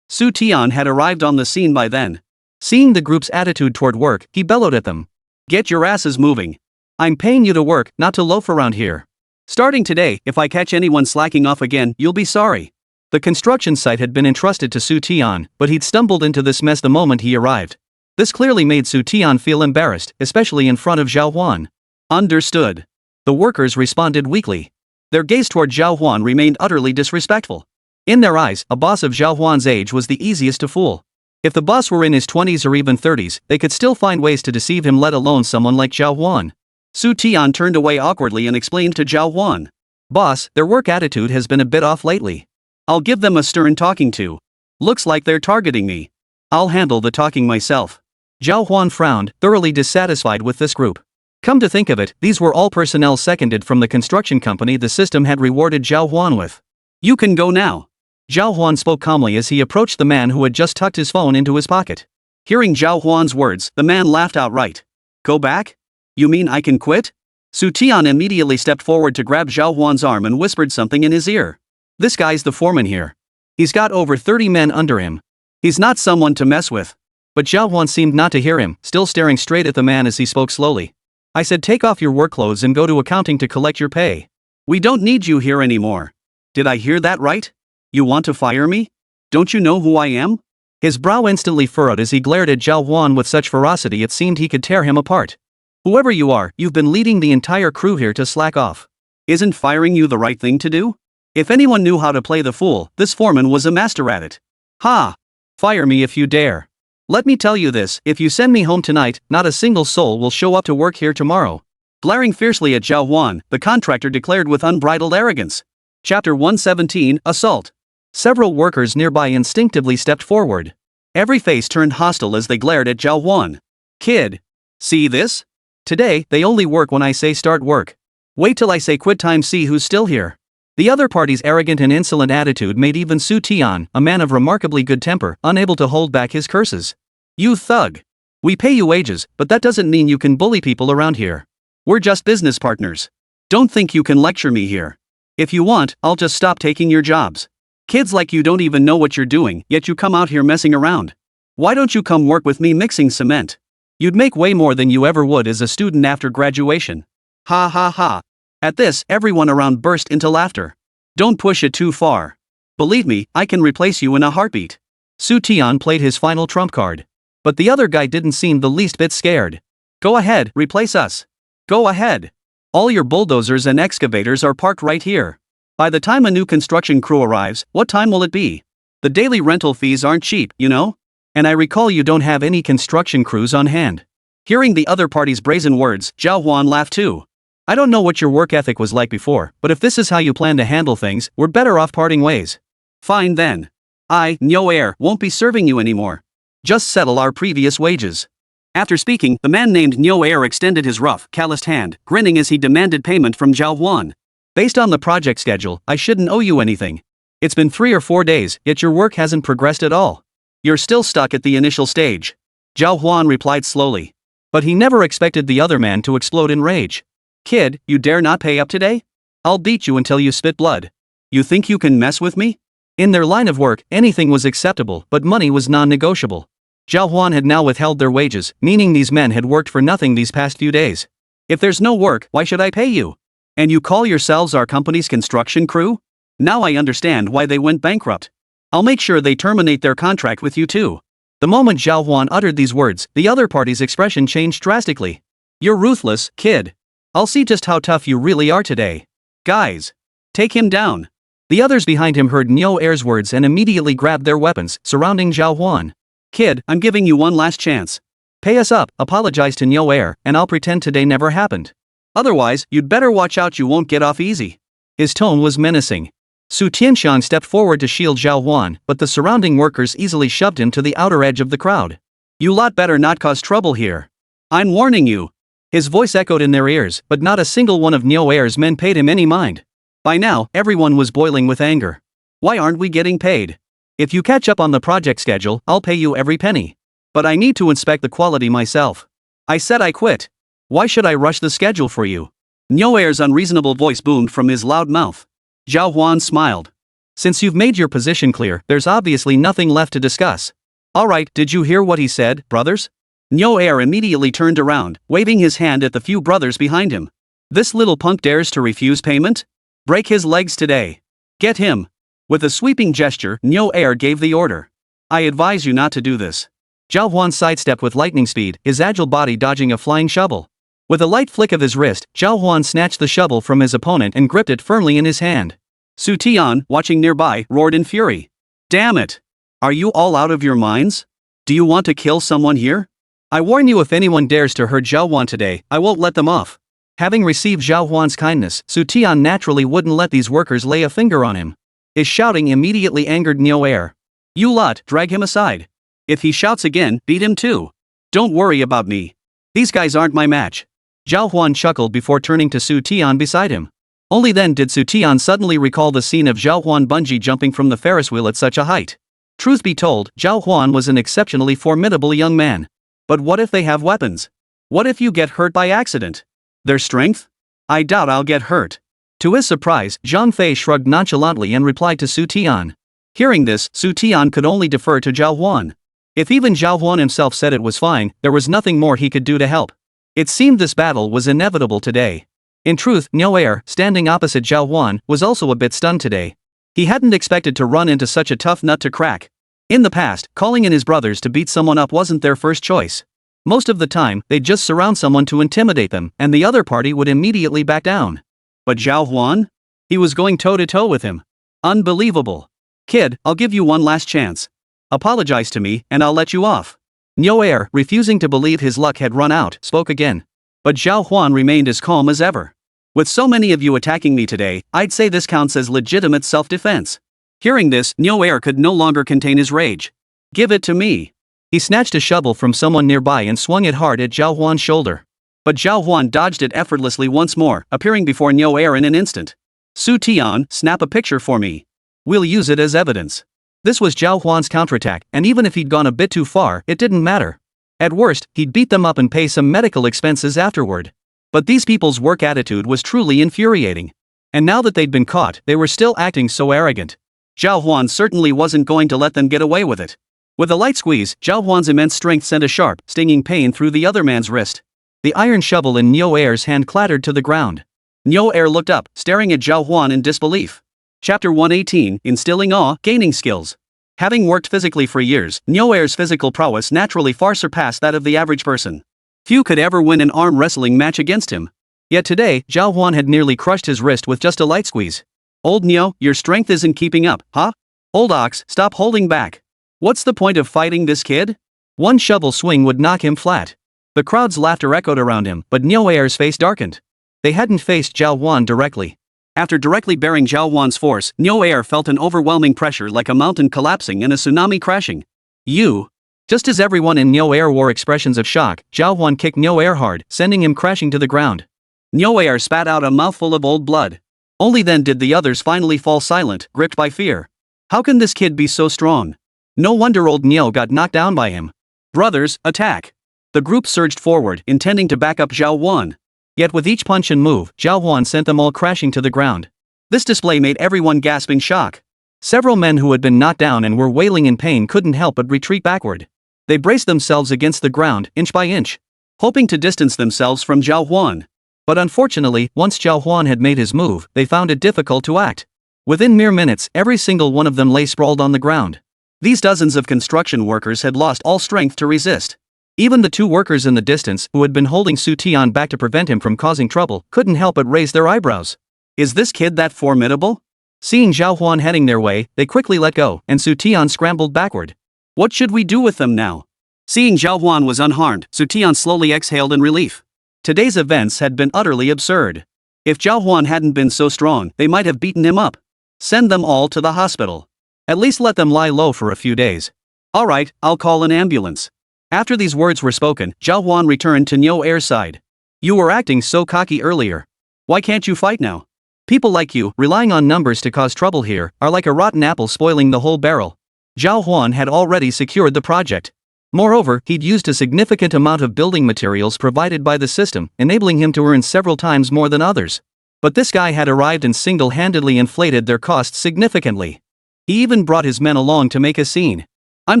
Su Tian had arrived on the scene by then. Seeing the group's attitude toward work, he bellowed at them. Get your asses moving. I'm paying you to work, not to loaf around here. Starting today, if I catch anyone slacking off again, you'll be sorry. The construction site had been entrusted to Su Tian, but he'd stumbled into this mess the moment he arrived. This clearly made Su Tian feel embarrassed, especially in front of Zhào Huān. Understood. The workers responded weakly. Their gaze toward Zhào Huān remained utterly disrespectful. In their eyes, a boss of Zhào Huān's age was the easiest to fool. If the boss were in his 20s or even 30s, they could still find ways to deceive him, let alone someone like Zhào Huān. Su Tian turned away awkwardly and explained to Zhào Huān. Boss, their work attitude has been a bit off lately. I'll give them a stern talking to. Looks like they're targeting me. I'll handle the talking myself. Zhào Huān frowned, thoroughly dissatisfied with this group. Come to think of it, these were all personnel seconded from the construction company the system had rewarded Zhào Huān with. You can go now. Zhào Huān spoke calmly as he approached the man who had just tucked his phone into his pocket. Hearing Zhào Huān's words, the man laughed outright. Go back? You mean I can quit? Su Tian immediately stepped forward to grab Zhào Huān's arm and whispered something in his ear. This guy's the foreman here. He's got over 30 men under him. He's not someone to mess with. But Zhào Huān seemed not to hear him, still staring straight at the man as he spoke slowly. I said take off your work clothes and go to accounting to collect your pay. We don't need you here anymore. Did I hear that right? You want to fire me? Don't you know who I am? His brow instantly furrowed as he glared at Zhào Huān with such ferocity it seemed he could tear him apart. Whoever you are, you've been leading the entire crew here to slack off. Isn't firing you the right thing to do? If anyone knew how to play the fool, this foreman was a master at it. Ha! Fire me if you dare. Let me tell you this, if you send me home tonight, not a single soul will show up to work here tomorrow. Glaring fiercely at Zhào Huān, the contractor declared with unbridled arrogance. Chapter 117, Assault. Several workers nearby instinctively stepped forward. Every face turned hostile as they glared at Zhào Huān. Kid. See this? Today, they only work when I say start work. Wait till I say quit time, see who's still here. The other party's arrogant and insolent attitude made even Su Tian, a man of remarkably good temper, unable to hold back his curses. You thug. We pay you wages, but that doesn't mean you can bully people around here. We're just business partners. Don't think you can lecture me here. If you want, I'll just stop taking your jobs. Kids like you don't even know what you're doing, yet you come out here messing around. Why don't you come work with me mixing cement? You'd make way more than you ever would as a student after graduation. Ha ha ha. At this, everyone around burst into laughter. Don't push it too far. Believe me, I can replace you in a heartbeat. Su Tian played his final trump card. But the other guy didn't seem the least bit scared. Go ahead, replace us. Go ahead. All your bulldozers and excavators are parked right here. By the time a new construction crew arrives, what time will it be? The daily rental fees aren't cheap, you know? And I recall you don't have any construction crews on hand. Hearing the other party's brazen words, Zhào Huān laughed too. I don't know what your work ethic was like before, but if this is how you plan to handle things, we're better off parting ways. Fine then. I, Nyo Air, won't be serving you anymore. Just settle our previous wages. After speaking, the man named Nyo Air extended his rough, calloused hand, grinning as he demanded payment from Zhào Huān. Based on the project schedule, I shouldn't owe you anything. It's been 3 or 4 days, yet your work hasn't progressed at all. You're still stuck at the initial stage. Zhào Huān replied slowly. But he never expected the other man to explode in rage. Kid, you dare not pay up today? I'll beat you until you spit blood. You think you can mess with me? In their line of work, anything was acceptable, but money was non-negotiable. Zhào Huān had now withheld their wages, meaning these men had worked for nothing these past few days. If there's no work, why should I pay you? And you call yourselves our company's construction crew? Now I understand why they went bankrupt. I'll make sure they terminate their contract with you too. The moment Zhào Huān uttered these words, the other party's expression changed drastically. You're ruthless, kid. I'll see just how tough you really are today. Guys, take him down. The others behind him heard Nyo Air's words and immediately grabbed their weapons, surrounding Zhào Huān. Kid, I'm giving you one last chance. Pay us up, apologize to Nyo Air, and I'll pretend today never happened. Otherwise, you'd better watch out, you won't get off easy. His tone was menacing. Su Tianxiang stepped forward to shield Zhào Huān, but the surrounding workers easily shoved him to the outer edge of the crowd. You lot better not cause trouble here. I'm warning you. His voice echoed in their ears, but not a single one of Nyo Air's men paid him any mind. By now, everyone was boiling with anger. Why aren't we getting paid? If you catch up on the project schedule, I'll pay you every penny. But I need to inspect the quality myself. I said I quit. Why should I rush the schedule for you? Nyo Air's unreasonable voice boomed from his loud mouth. Zhào Huān smiled. Since you've made your position clear, there's obviously nothing left to discuss. Alright, did you hear what he said, brothers? Nyo Air immediately turned around, waving his hand at the few brothers behind him. This little punk dares to refuse payment? Break his legs today. Get him. With a sweeping gesture, Nyo Air gave the order. I advise you not to do this. Zhào Huān sidestepped with lightning speed, his agile body dodging a flying shovel. With a light flick of his wrist, Zhào Huān snatched the shovel from his opponent and gripped it firmly in his hand. Su Tian, watching nearby, roared in fury. Damn it! Are you all out of your minds? Do you want to kill someone here? I warn you, if anyone dares to hurt Zhào Huān today, I won't let them off. Having received Zhào Huān's kindness, Su Tian naturally wouldn't let these workers lay a finger on him. His shouting immediately angered Nyo Air. You lot, drag him aside. If he shouts again, beat him too. Don't worry about me. These guys aren't my match. Zhào Huān chuckled before turning to Su Tian beside him. Only then did Su Tian suddenly recall the scene of Zhào Huān bungee jumping from the Ferris wheel at such a height. Truth be told, Zhào Huān was an exceptionally formidable young man. But what if they have weapons? What if you get hurt by accident? Their strength? I doubt I'll get hurt. To his surprise, Zhang Fei shrugged nonchalantly and replied to Su Tian. Hearing this, Su Tian could only defer to Zhào Huān. If even Zhào Huān himself said it was fine, there was nothing more he could do to help. It seemed this battle was inevitable today. In truth, Nyo Air, standing opposite Zhào Huān, was also a bit stunned today. He hadn't expected to run into such a tough nut to crack. In the past, calling in his brothers to beat someone up wasn't their first choice. Most of the time, they'd just surround someone to intimidate them, and the other party would immediately back down. But Zhào Huān? He was going toe-to-toe with him. Unbelievable. Kid, I'll give you one last chance. Apologize to me, and I'll let you off. Niu, refusing to believe his luck had run out, spoke again. But Zhào Huān remained as calm as ever. With so many of you attacking me today, I'd say this counts as legitimate self-defense. Hearing this, Niu could no longer contain his rage. Give it to me. He snatched a shovel from someone nearby and swung it hard at Zhào Huān's shoulder. But Zhào Huān dodged it effortlessly once more, appearing before Niu in an instant. Su Tian, snap a picture for me. We'll use it as evidence. This was Zhào Huān's counterattack, and even if he'd gone a bit too far, it didn't matter. At worst, he'd beat them up and pay some medical expenses afterward. But these people's work attitude was truly infuriating. And now that they'd been caught, they were still acting so arrogant. Zhào Huān certainly wasn't going to let them get away with it. With a light squeeze, Zhào Huān's immense strength sent a sharp, stinging pain through the other man's wrist. The iron shovel in Niu's hand clattered to the ground. Niu looked up, staring at Zhào Huān in disbelief. Chapter 118, Instilling Awe, Gaining Skills. Having worked physically for years, Niu's physical prowess naturally far surpassed that of the average person. Few could ever win an arm wrestling match against him. Yet today, Zhào Huān had nearly crushed his wrist with just a light squeeze. Old Niu, your strength isn't keeping up, huh? Old ox, stop holding back. What's the point of fighting this kid? One shovel swing would knock him flat. The crowd's laughter echoed around him, but Niu's face darkened. They hadn't faced Zhào Huān directly. After directly bearing Zhào Huān's force, Niu felt an overwhelming pressure like a mountain collapsing and a tsunami crashing. You. Just as everyone in Niu wore expressions of shock, Zhào Huān kicked Niu hard, sending him crashing to the ground. Niu spat out a mouthful of old blood. Only then did the others finally fall silent, gripped by fear. How can this kid be so strong? No wonder old Niu got knocked down by him. Brothers, attack! The group surged forward, intending to back up Zhào Huān. Yet with each punch and move, Zhào Huān sent them all crashing to the ground. This display made everyone gasp in shock. Several men who had been knocked down and were wailing in pain couldn't help but retreat backward. They braced themselves against the ground, inch by inch, hoping to distance themselves from Zhào Huān. But unfortunately, once Zhào Huān had made his move, they found it difficult to act. Within mere minutes, every single one of them lay sprawled on the ground. These dozens of construction workers had lost all strength to resist. Even the two workers in the distance, who had been holding Su Tian back to prevent him from causing trouble, couldn't help but raise their eyebrows. Is this kid that formidable? Seeing Zhào Huān heading their way, they quickly let go, and Su Tian scrambled backward. What should we do with them now? Seeing Zhào Huān was unharmed, Su Tian slowly exhaled in relief. Today's events had been utterly absurd. If Zhào Huān hadn't been so strong, they might have beaten him up. Send them all to the hospital. At least let them lie low for a few days. Alright, I'll call an ambulance. After these words were spoken, Zhào Huān returned to Niu's side. You were acting so cocky earlier. Why can't you fight now? People like you, relying on numbers to cause trouble here, are like a rotten apple spoiling the whole barrel. Zhào Huān had already secured the project. Moreover, he'd used a significant amount of building materials provided by the system, enabling him to earn several times more than others. But this guy had arrived and single-handedly inflated their costs significantly. He even brought his men along to make a scene. I'm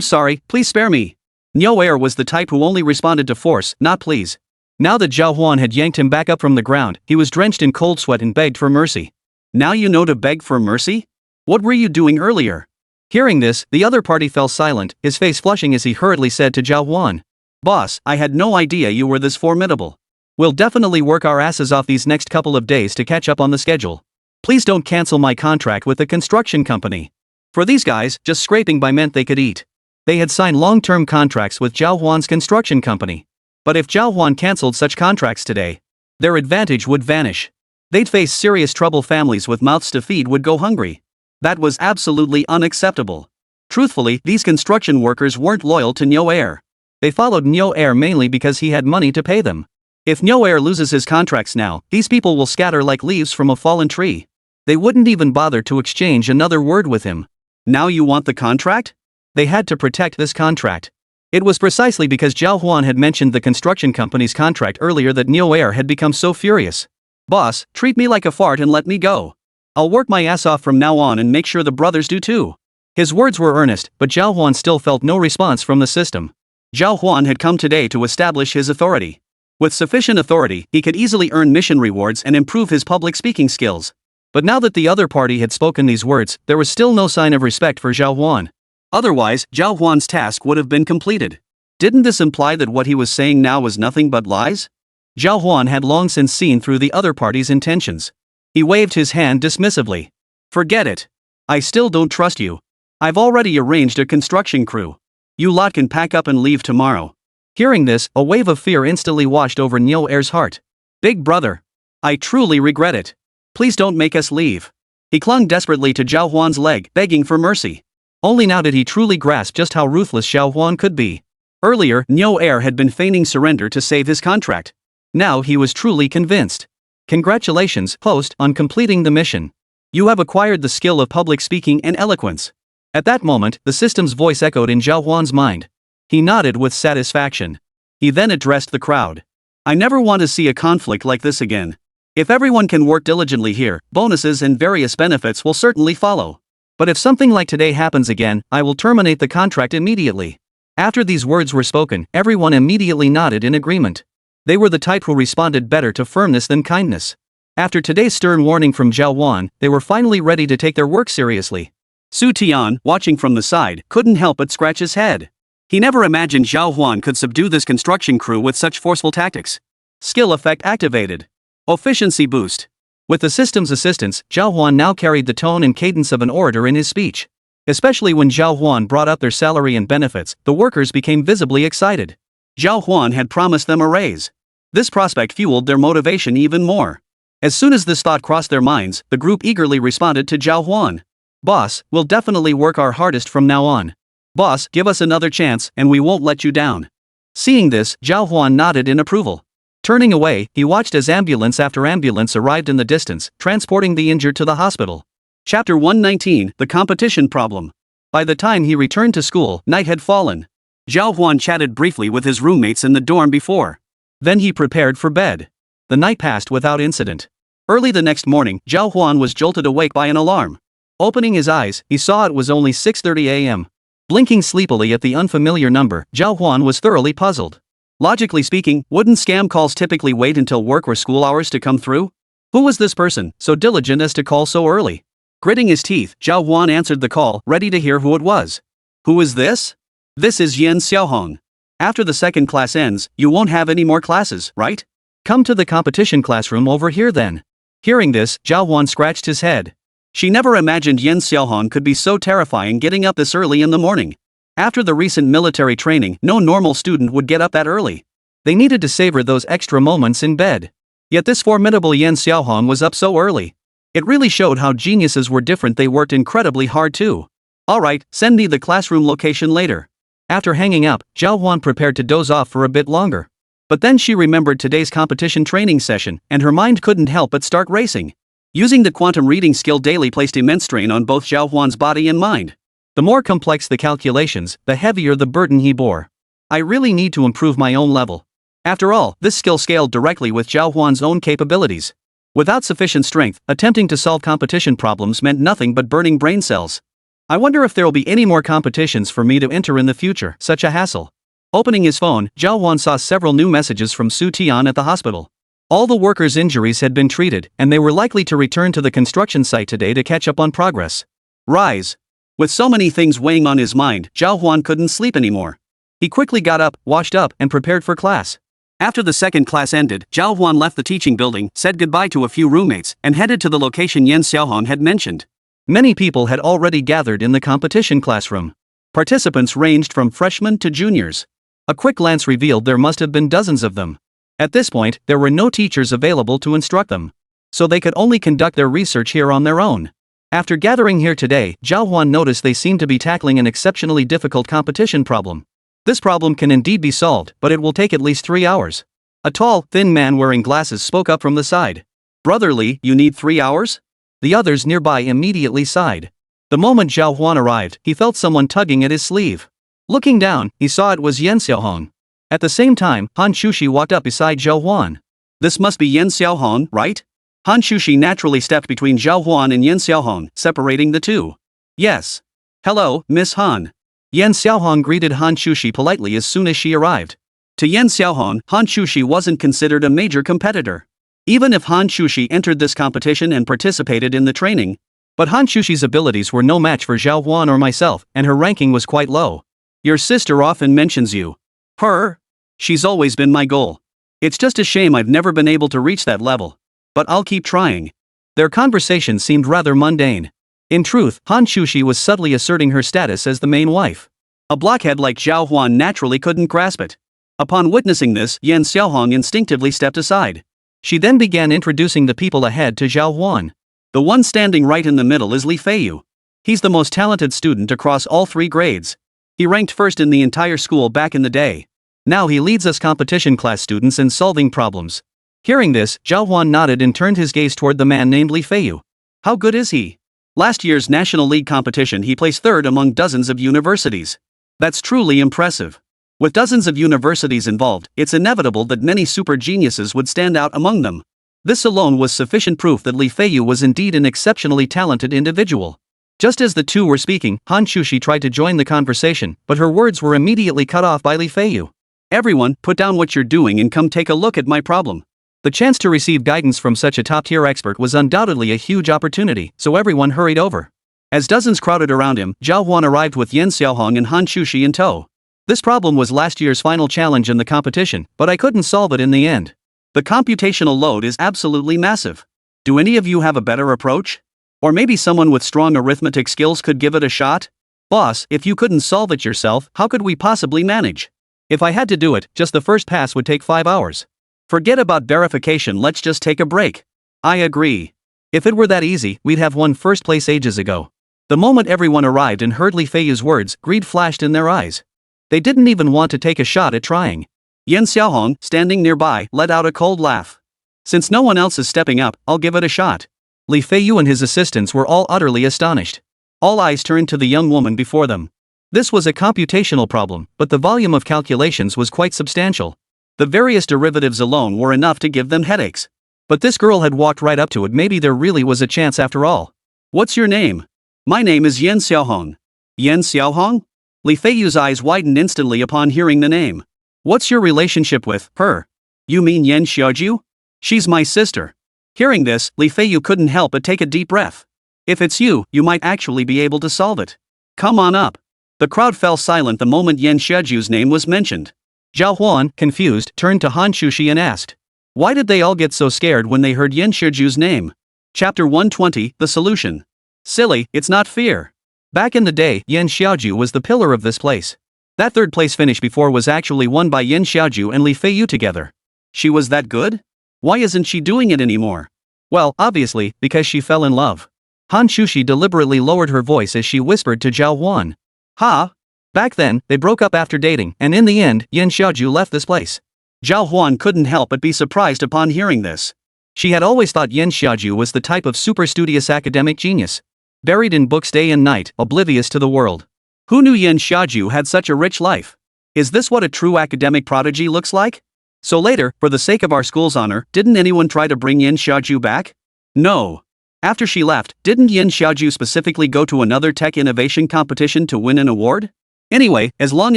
sorry, please spare me. Niu was the type who only responded to force, not please. Now that Zhào Huān had yanked him back up from the ground, he was drenched in cold sweat and begged for mercy. Now you know to beg for mercy? What were you doing earlier? Hearing this, the other party fell silent, his face flushing as he hurriedly said to Zhào Huān. Boss, I had no idea you were this formidable. We'll definitely work our asses off these next couple of days to catch up on the schedule. Please don't cancel my contract with the construction company. For these guys, just scraping by meant they could eat. They had signed long-term contracts with Zhào Huān's construction company. But if Zhào Huān cancelled such contracts today, their advantage would vanish. They'd face serious trouble. Families with mouths to feed would go hungry. That was absolutely unacceptable. Truthfully, these construction workers weren't loyal to Niu. They followed Niu mainly because he had money to pay them. If Niu loses his contracts now, these people will scatter like leaves from a fallen tree. They wouldn't even bother to exchange another word with him. Now you want the contract? They had to protect this contract. It was precisely because Zhào Huān had mentioned the construction company's contract earlier that Niu had become so furious. Boss, treat me like a fart and let me go. I'll work my ass off from now on and make sure the brothers do too. His words were earnest, but Zhào Huān still felt no response from the system. Zhào Huān had come today to establish his authority. With sufficient authority, he could easily earn mission rewards and improve his public speaking skills. But now that the other party had spoken these words, there was still no sign of respect for Zhào Huān. Otherwise, Zhào Huān's task would have been completed. Didn't this imply that what he was saying now was nothing but lies? Zhào Huān had long since seen through the other party's intentions. He waved his hand dismissively. Forget it. I still don't trust you. I've already arranged a construction crew. You lot can pack up and leave tomorrow. Hearing this, a wave of fear instantly washed over Nyo Air's heart. Big brother. I truly regret it. Please don't make us leave. He clung desperately to Zhào Huān's leg, begging for mercy. Only now did he truly grasp just how ruthless Zhào Huān could be. Earlier, Nyo Air had been feigning surrender to save his contract. Now he was truly convinced. Congratulations, host, on completing the mission. You have acquired the skill of public speaking and eloquence. At that moment, the system's voice echoed in Zhào Huān's mind. He nodded with satisfaction. He then addressed the crowd. I never want to see a conflict like this again. If everyone can work diligently here, bonuses and various benefits will certainly follow. But if something like today happens again, I will terminate the contract immediately. After these words were spoken, everyone immediately nodded in agreement. They were the type who responded better to firmness than kindness. After today's stern warning from Zhào Huān, they were finally ready to take their work seriously. Su Tian, watching from the side, couldn't help but scratch his head. He never imagined Zhào Huān could subdue this construction crew with such forceful tactics. Skill effect activated. Efficiency boost. With the system's assistance, Zhào Huān now carried the tone and cadence of an orator in his speech. Especially when Zhào Huān brought up their salary and benefits, the workers became visibly excited. Zhào Huān had promised them a raise. This prospect fueled their motivation even more. As soon as this thought crossed their minds, the group eagerly responded to Zhào Huān. Boss, we'll definitely work our hardest from now on. Boss, give us another chance, and we won't let you down. Seeing this, Zhào Huān nodded in approval. Turning away, he watched as ambulance after ambulance arrived in the distance, transporting the injured to the hospital. Chapter 119, The Competition Problem. By the time he returned to school, night had fallen. Zhào Huān chatted briefly with his roommates in the dorm before. Then he prepared for bed. The night passed without incident. Early the next morning, Zhào Huān was jolted awake by an alarm. Opening his eyes, he saw it was only 6:30 a.m. Blinking sleepily at the unfamiliar number, Zhào Huān was thoroughly puzzled. Logically speaking, wouldn't scam calls typically wait until work or school hours to come through? Who was this person, so diligent as to call so early? Gritting his teeth, Zhào Huān answered the call, ready to hear who it was. Who is this? This is Yen Xiaohong. After the second class ends, you won't have any more classes, right? Come to the competition classroom over here then. Hearing this, Zhào Huān scratched his head. She never imagined Yen Xiaohong could be so terrifying getting up this early in the morning. After the recent military training, no normal student would get up that early. They needed to savor those extra moments in bed. Yet this formidable Yen Xiaohong was up so early. It really showed how geniuses were different. They worked incredibly hard too. Alright, send me the classroom location later. After hanging up, Zhào Huān prepared to doze off for a bit longer. But then she remembered today's competition training session, and her mind couldn't help but start racing. Using the quantum reading skill daily placed immense strain on both Zhào Huān's body and mind. The more complex the calculations, the heavier the burden he bore. I really need to improve my own level. After all, this skill scaled directly with Zhào Huān's own capabilities. Without sufficient strength, attempting to solve competition problems meant nothing but burning brain cells. I wonder if there'll be any more competitions for me to enter in the future. Such a hassle. Opening his phone, Zhào Huān saw several new messages from Su Tian at the hospital. All the workers' injuries had been treated, and they were likely to return to the construction site today to catch up on progress. Rise. With so many things weighing on his mind, Zhào Huān couldn't sleep anymore. He quickly got up, washed up, and prepared for class. After the second class ended, Zhào Huān left the teaching building, said goodbye to a few roommates, and headed to the location Yen Xiaohong had mentioned. Many people had already gathered in the competition classroom. Participants ranged from freshmen to juniors. A quick glance revealed there must have been dozens of them. At this point, there were no teachers available to instruct them. So they could only conduct their research here on their own. After gathering here today, Zhào Huān noticed they seemed to be tackling an exceptionally difficult competition problem. This problem can indeed be solved, but it will take at least 3 hours. A tall, thin man wearing glasses spoke up from the side. Brotherly, you need 3 hours? The others nearby immediately sighed. The moment Zhào Huān arrived, he felt someone tugging at his sleeve. Looking down, he saw it was Yen Xiaohong. At the same time, Hán Chǔxī walked up beside Zhào Huān. This must be Yen Xiaohong, right? Hán Chǔxī naturally stepped between Zhào Huān and Yen Xiaohong, separating the two. Yes. Hello, Miss Han. Yen Xiaohong greeted Hán Chǔxī politely as soon as she arrived. To Yen Xiaohong, Hán Chǔxī wasn't considered a major competitor. Even if Hán Chǔxī entered this competition and participated in the training. But Hán Chǔxī's abilities were no match for Zhào Huān or myself, and her ranking was quite low. Your sister often mentions you. Her? She's always been my goal. It's just a shame I've never been able to reach that level. But I'll keep trying. Their conversation seemed rather mundane. In truth, Hán Chǔxī was subtly asserting her status as the main wife. A blockhead like Zhào Huān naturally couldn't grasp it. Upon witnessing this, Yan Xiaohong instinctively stepped aside. She then began introducing the people ahead to Zhào Huān. The one standing right in the middle is Li Feiyu. He's the most talented student across all 3 grades. He ranked first in the entire school back in the day. Now he leads us competition class students in solving problems. Hearing this, Zhào Huān nodded and turned his gaze toward the man named Li Feiyu. How good is he? Last year's National League competition he placed 3rd among dozens of universities. That's truly impressive. With dozens of universities involved, it's inevitable that many super geniuses would stand out among them. This alone was sufficient proof that Li Feiyu was indeed an exceptionally talented individual. Just as the two were speaking, Hán Chǔxī tried to join the conversation, but her words were immediately cut off by Li Feiyu. Everyone, put down what you're doing and come take a look at my problem. The chance to receive guidance from such a top-tier expert was undoubtedly a huge opportunity, so everyone hurried over. As dozens crowded around him, Zhào Huān arrived with Yan Xiaohong and Hán Chǔxī in tow. This problem was last year's final challenge in the competition, but I couldn't solve it in the end. The computational load is absolutely massive. Do any of you have a better approach? Or maybe someone with strong arithmetic skills could give it a shot? Boss, if you couldn't solve it yourself, how could we possibly manage? If I had to do it, just the first pass would take 5 hours. Forget about verification, let's just take a break. I agree. If it were that easy, we'd have won first place ages ago. The moment everyone arrived and heard Li Feiyu's words, greed flashed in their eyes. They didn't even want to take a shot at trying. Yan Xiaohong, standing nearby, let out a cold laugh. Since no one else is stepping up, I'll give it a shot. Li Feiyu and his assistants were all utterly astonished. All eyes turned to the young woman before them. This was a computational problem, but the volume of calculations was quite substantial. The various derivatives alone were enough to give them headaches. But this girl had walked right up to it. Maybe there really was a chance after all. What's your name? My name is Yan Xiaohong. Yan Xiaohong? Li Feiyu's eyes widened instantly upon hearing the name. What's your relationship with her? You mean Yan Xiaoju? She's my sister. Hearing this, Li Feiyu couldn't help but take a deep breath. If it's you, you might actually be able to solve it. Come on up. The crowd fell silent the moment Yan Xiaoju's name was mentioned. Zhào Huān, confused, turned to Hán Chǔxī and asked, why did they all get so scared when they heard Yan Xiaoju's name? Chapter 120, The Solution. Silly, it's not fear. Back in the day, Yan Xiaoju was the pillar of this place. That 3rd place finish before was actually won by Yan Xiaoju and Li Feiyu together. She was that good? Why isn't she doing it anymore? Well, obviously, because she fell in love. Hán Chǔxī deliberately lowered her voice as she whispered to Zhào Huān. Ha! Back then, they broke up after dating, and in the end, Yan Xiaoju left this place. Zhào Huān couldn't help but be surprised upon hearing this. She had always thought Yan Xiaoju was the type of super studious academic genius. Buried in books day and night, oblivious to the world. Who knew Yan Xiaoju had such a rich life? Is this what a true academic prodigy looks like? So later, for the sake of our school's honor, didn't anyone try to bring Yan Xiaoju back? No. After she left, didn't Yan Xiaoju specifically go to another tech innovation competition to win an award? Anyway, as long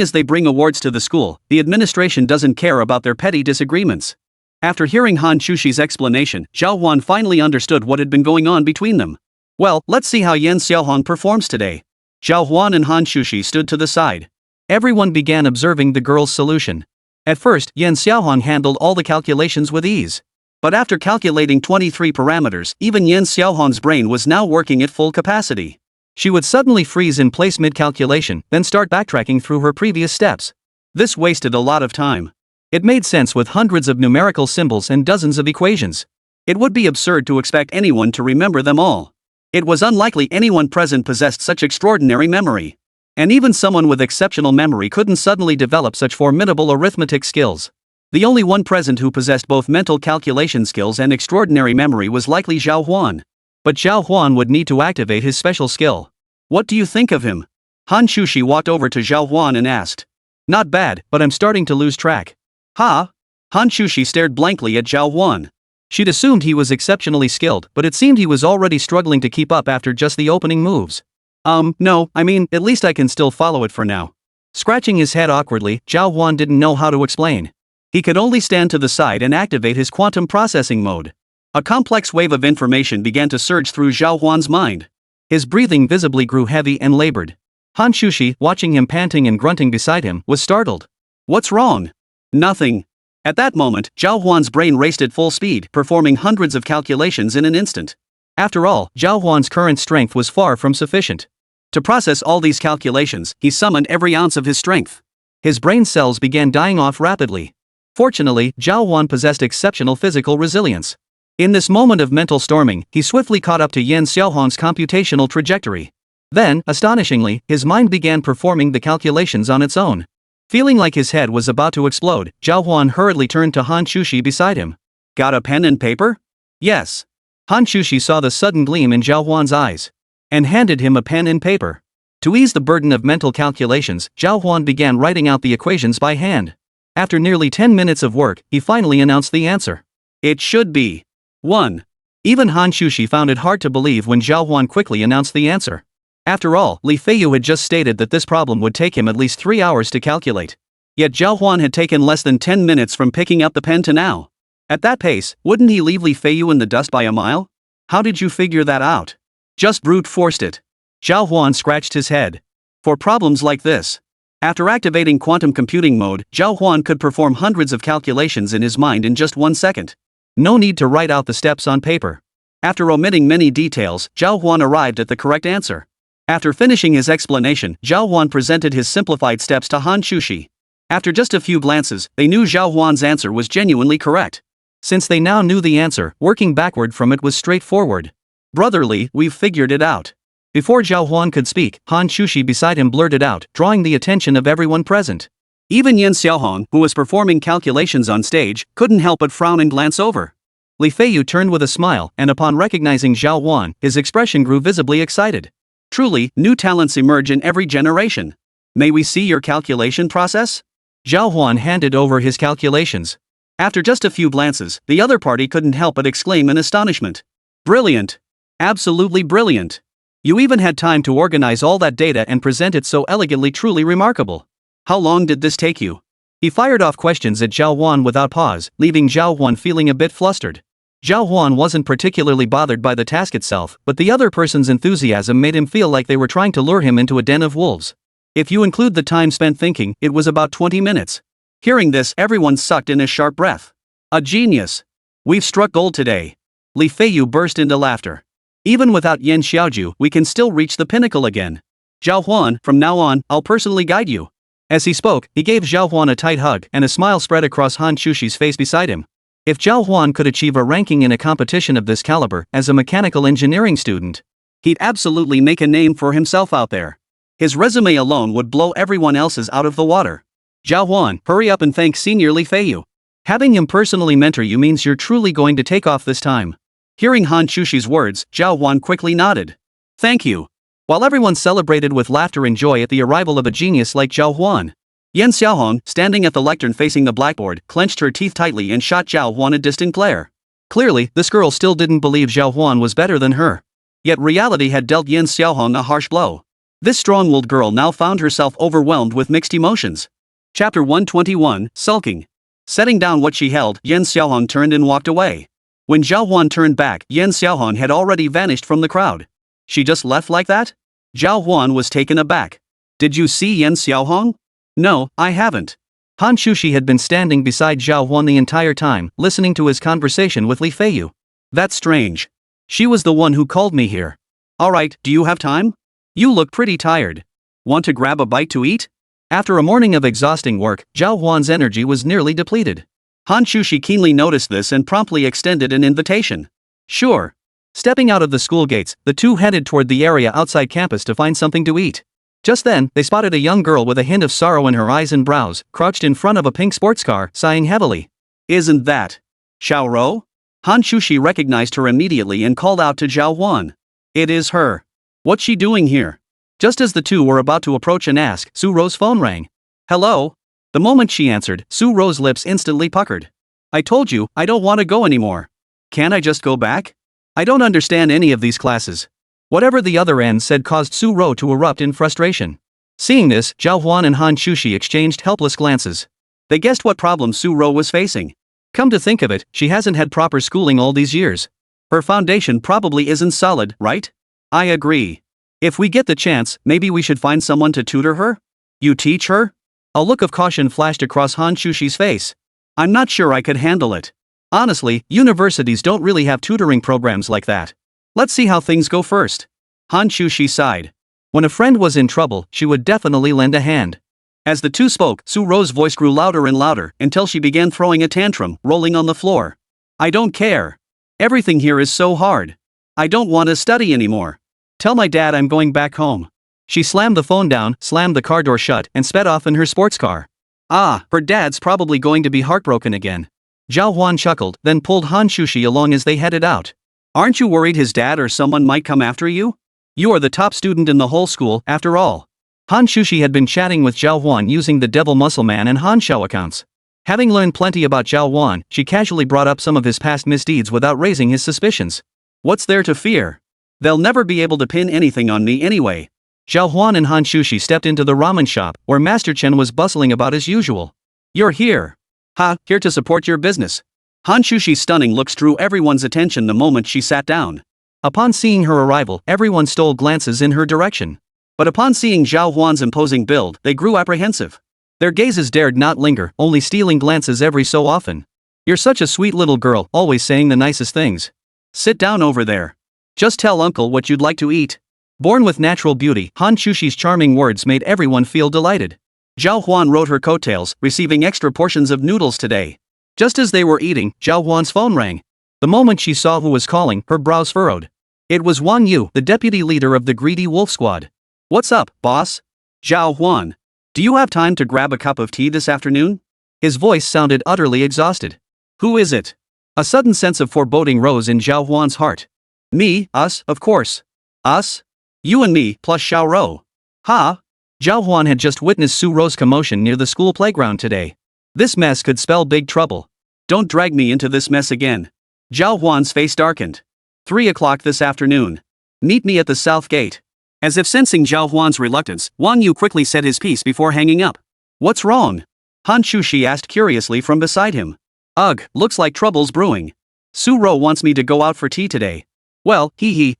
as they bring awards to the school, the administration doesn't care about their petty disagreements. After hearing Hán Chǔxī's explanation, Zhào Huān finally understood what had been going on between them. Well, let's see how Yan Xiaohong performs today. Zhào Huān and Hán Chǔxī stood to the side. Everyone began observing the girl's solution. At first, Yan Xiaohong handled all the calculations with ease. But after calculating 23 parameters, even Yan Xiaohong's brain was now working at full capacity. She would suddenly freeze in place mid-calculation, then start backtracking through her previous steps. This wasted a lot of time. It made sense with hundreds of numerical symbols and dozens of equations. It would be absurd to expect anyone to remember them all. It was unlikely anyone present possessed such extraordinary memory. And even someone with exceptional memory couldn't suddenly develop such formidable arithmetic skills. The only one present who possessed both mental calculation skills and extraordinary memory was likely Zhào Huān. But Zhào Huān would need to activate his special skill. What do you think of him? Hán Chǔxī walked over to Zhào Huān and asked. Not bad, but I'm starting to lose track. Ha? Hán Chǔxī stared blankly at Zhào Huān. She'd assumed he was exceptionally skilled, but it seemed he was already struggling to keep up after just the opening moves. No, I mean, at least I can still follow it for now. Scratching his head awkwardly, Zhào Huān didn't know how to explain. He could only stand to the side and activate his quantum processing mode. A complex wave of information began to surge through Zhào Huān's mind. His breathing visibly grew heavy and labored. Hán Chǔxī, watching him panting and grunting beside him, was startled. What's wrong? Nothing. At that moment, Zhào Huān's brain raced at full speed, performing hundreds of calculations in an instant. After all, Zhào Huān's current strength was far from sufficient. To process all these calculations, he summoned every ounce of his strength. His brain cells began dying off rapidly. Fortunately, Zhào Huān possessed exceptional physical resilience. In this moment of mental storming, he swiftly caught up to Yan Xiaohong's computational trajectory. Then, astonishingly, his mind began performing the calculations on its own. Feeling like his head was about to explode, Zhào Huān hurriedly turned to Hán Chǔxī beside him. Got a pen and paper? Yes. Hán Chǔxī saw the sudden gleam in Zhào Huān's eyes and handed him a pen and paper. To ease the burden of mental calculations, Zhào Huān began writing out the equations by hand. After nearly 10 minutes of work, he finally announced the answer. It should be 1. Even Hán Chǔxī found it hard to believe when Zhào Huān quickly announced the answer. After all, Li Feiyu had just stated that this problem would take him at least 3 hours to calculate. Yet Zhào Huān had taken less than 10 minutes from picking up the pen to now. At that pace, wouldn't he leave Li Feiyu in the dust by a mile? How did you figure that out? Just brute forced it. Zhào Huān scratched his head. For problems like this. After activating quantum computing mode, Zhào Huān could perform hundreds of calculations in his mind in just 1 second. No need to write out the steps on paper. After omitting many details, Zhào Huān arrived at the correct answer. After finishing his explanation, Zhào Huān presented his simplified steps to Hán Chǔxī. After just a few glances, they knew Zhào Huān's answer was genuinely correct. Since they now knew the answer, working backward from it was straightforward. Brotherly, we've figured it out. Before Zhào Huān could speak, Hán Chǔxī beside him blurted out, drawing the attention of everyone present. Even Yan Xiaohong, who was performing calculations on stage, couldn't help but frown and glance over. Li Feiyu turned with a smile, and upon recognizing Zhào Huān, his expression grew visibly excited. Truly, new talents emerge in every generation. May we see your calculation process? Zhào Huān handed over his calculations. After just a few glances, the other party couldn't help but exclaim in astonishment. Brilliant! Absolutely brilliant! You even had time to organize all that data and present it so elegantly, truly remarkable. How long did this take you? He fired off questions at Zhào Huān without pause, leaving Zhào Huān feeling a bit flustered. Zhào Huān wasn't particularly bothered by the task itself, but the other person's enthusiasm made him feel like they were trying to lure him into a den of wolves. If you include the time spent thinking, it was about 20 minutes. Hearing this, everyone sucked in a sharp breath. A genius! We've struck gold today. Li Feiyu burst into laughter. Even without Yan Xiaoju, we can still reach the pinnacle again. Zhào Huān, from now on, I'll personally guide you. As he spoke, he gave Zhào Huān a tight hug, and a smile spread across Hán Chǔxī's face beside him. If Zhào Huān could achieve a ranking in a competition of this caliber as a mechanical engineering student, he'd absolutely make a name for himself out there. His resume alone would blow everyone else's out of the water. Zhào Huān, hurry up and thank Senior Li Feiyu. Having him personally mentor you means you're truly going to take off this time. Hearing Hán Chǔxī's words, Zhào Huān quickly nodded. Thank you. While everyone celebrated with laughter and joy at the arrival of a genius like Zhào Huān, Yan Xiaohong, standing at the lectern facing the blackboard, clenched her teeth tightly and shot Zhào Huān a distant glare. Clearly, this girl still didn't believe Zhào Huān was better than her. Yet reality had dealt Yan Xiaohong a harsh blow. This strong-willed girl now found herself overwhelmed with mixed emotions. Chapter 121, Sulking. Setting down what she held, Yan Xiaohong turned and walked away. When Zhào Huān turned back, Yan Xiaohong had already vanished from the crowd. She just left like that? Zhào Huān was taken aback. Did you see Yan Xiaohong? No, I haven't. Hán Chǔxī had been standing beside Zhào Huān the entire time, listening to his conversation with Li Feiyu. That's strange. She was the one who called me here. Alright, do you have time? You look pretty tired. Want to grab a bite to eat? After a morning of exhausting work, Zhào Huān's energy was nearly depleted. Hán Chǔxī keenly noticed this and promptly extended an invitation. Sure. Stepping out of the school gates, the two headed toward the area outside campus to find something to eat. Just then, they spotted a young girl with a hint of sorrow in her eyes and brows, crouched in front of a pink sports car, sighing heavily. Isn't that Xiao Rou? Hán Chǔxī recognized her immediately and called out to Zhào Huān. It is her. What's she doing here? Just as the two were about to approach and ask, Su Rou's phone rang. Hello? The moment she answered, Su Rou's lips instantly puckered. I told you, I don't want to go anymore. Can't I just go back? I don't understand any of these classes. Whatever the other end said caused Su Rou to erupt in frustration. Seeing this, Zhào Huān and Hán Chǔxī exchanged helpless glances. They guessed what problem Su Rou was facing. Come to think of it, she hasn't had proper schooling all these years. Her foundation probably isn't solid, right? I agree. If we get the chance, maybe we should find someone to tutor her? You teach her? A look of caution flashed across Hán Chǔxī's face. I'm not sure I could handle it. Honestly, universities don't really have tutoring programs like that. Let's see how things go first. Hán Chǔxī sighed. When a friend was in trouble, she would definitely lend a hand. As the two spoke, Su Ro's voice grew louder and louder until she began throwing a tantrum, rolling on the floor. I don't care. Everything here is so hard. I don't want to study anymore. Tell my dad I'm going back home. She slammed the phone down, slammed the car door shut, and sped off in her sports car. Ah, her dad's probably going to be heartbroken again. Zhào Huān chuckled, then pulled Hán Chǔxī along as they headed out. Aren't you worried his dad or someone might come after you? You are the top student in the whole school, after all. Hán Chǔxī had been chatting with Zhào Huān using the Devil Muscle Man and Hán Shào accounts. Having learned plenty about Zhào Huān, she casually brought up some of his past misdeeds without raising his suspicions. What's there to fear? They'll never be able to pin anything on me anyway. Zhào Huān and Hán Chǔxī stepped into the ramen shop, where Master Chen was bustling about as usual. You're here. Ha, here to support your business. Hán Chǔxī's stunning looks drew everyone's attention the moment she sat down. Upon seeing her arrival, everyone stole glances in her direction. But upon seeing Zhào Huān's imposing build, they grew apprehensive. Their gazes dared not linger, only stealing glances every so often. You're such a sweet little girl, always saying the nicest things. Sit down over there. Just tell uncle what you'd like to eat. Born with natural beauty, Hán Chǔxī's charming words made everyone feel delighted. Zhào Huān rode her coattails, receiving extra portions of noodles today. Just as they were eating, Zhào Huān's phone rang. The moment she saw who was calling, her brows furrowed. It was Wang Yu, the deputy leader of the greedy wolf squad. What's up, boss? Zhào Huān. Do you have time to grab a cup of tea this afternoon? His voice sounded utterly exhausted. Who is it? A sudden sense of foreboding rose in Zhào Huān's heart. Me, us, of course. Us? You and me, plus Xiao Ro. Ha! Zhào Huān had just witnessed Su Ro's commotion near the school playground today. This mess could spell big trouble. Don't drag me into this mess again. Zhào Huān's face darkened. 3 o'clock this afternoon. Meet me at the south gate. As if sensing Zhào Huān's reluctance, Wang Yu quickly said his piece before hanging up. What's wrong? Hán Chǔxī asked curiously from beside him. Ugh, looks like trouble's brewing. Su Ro wants me to go out for tea today. Well,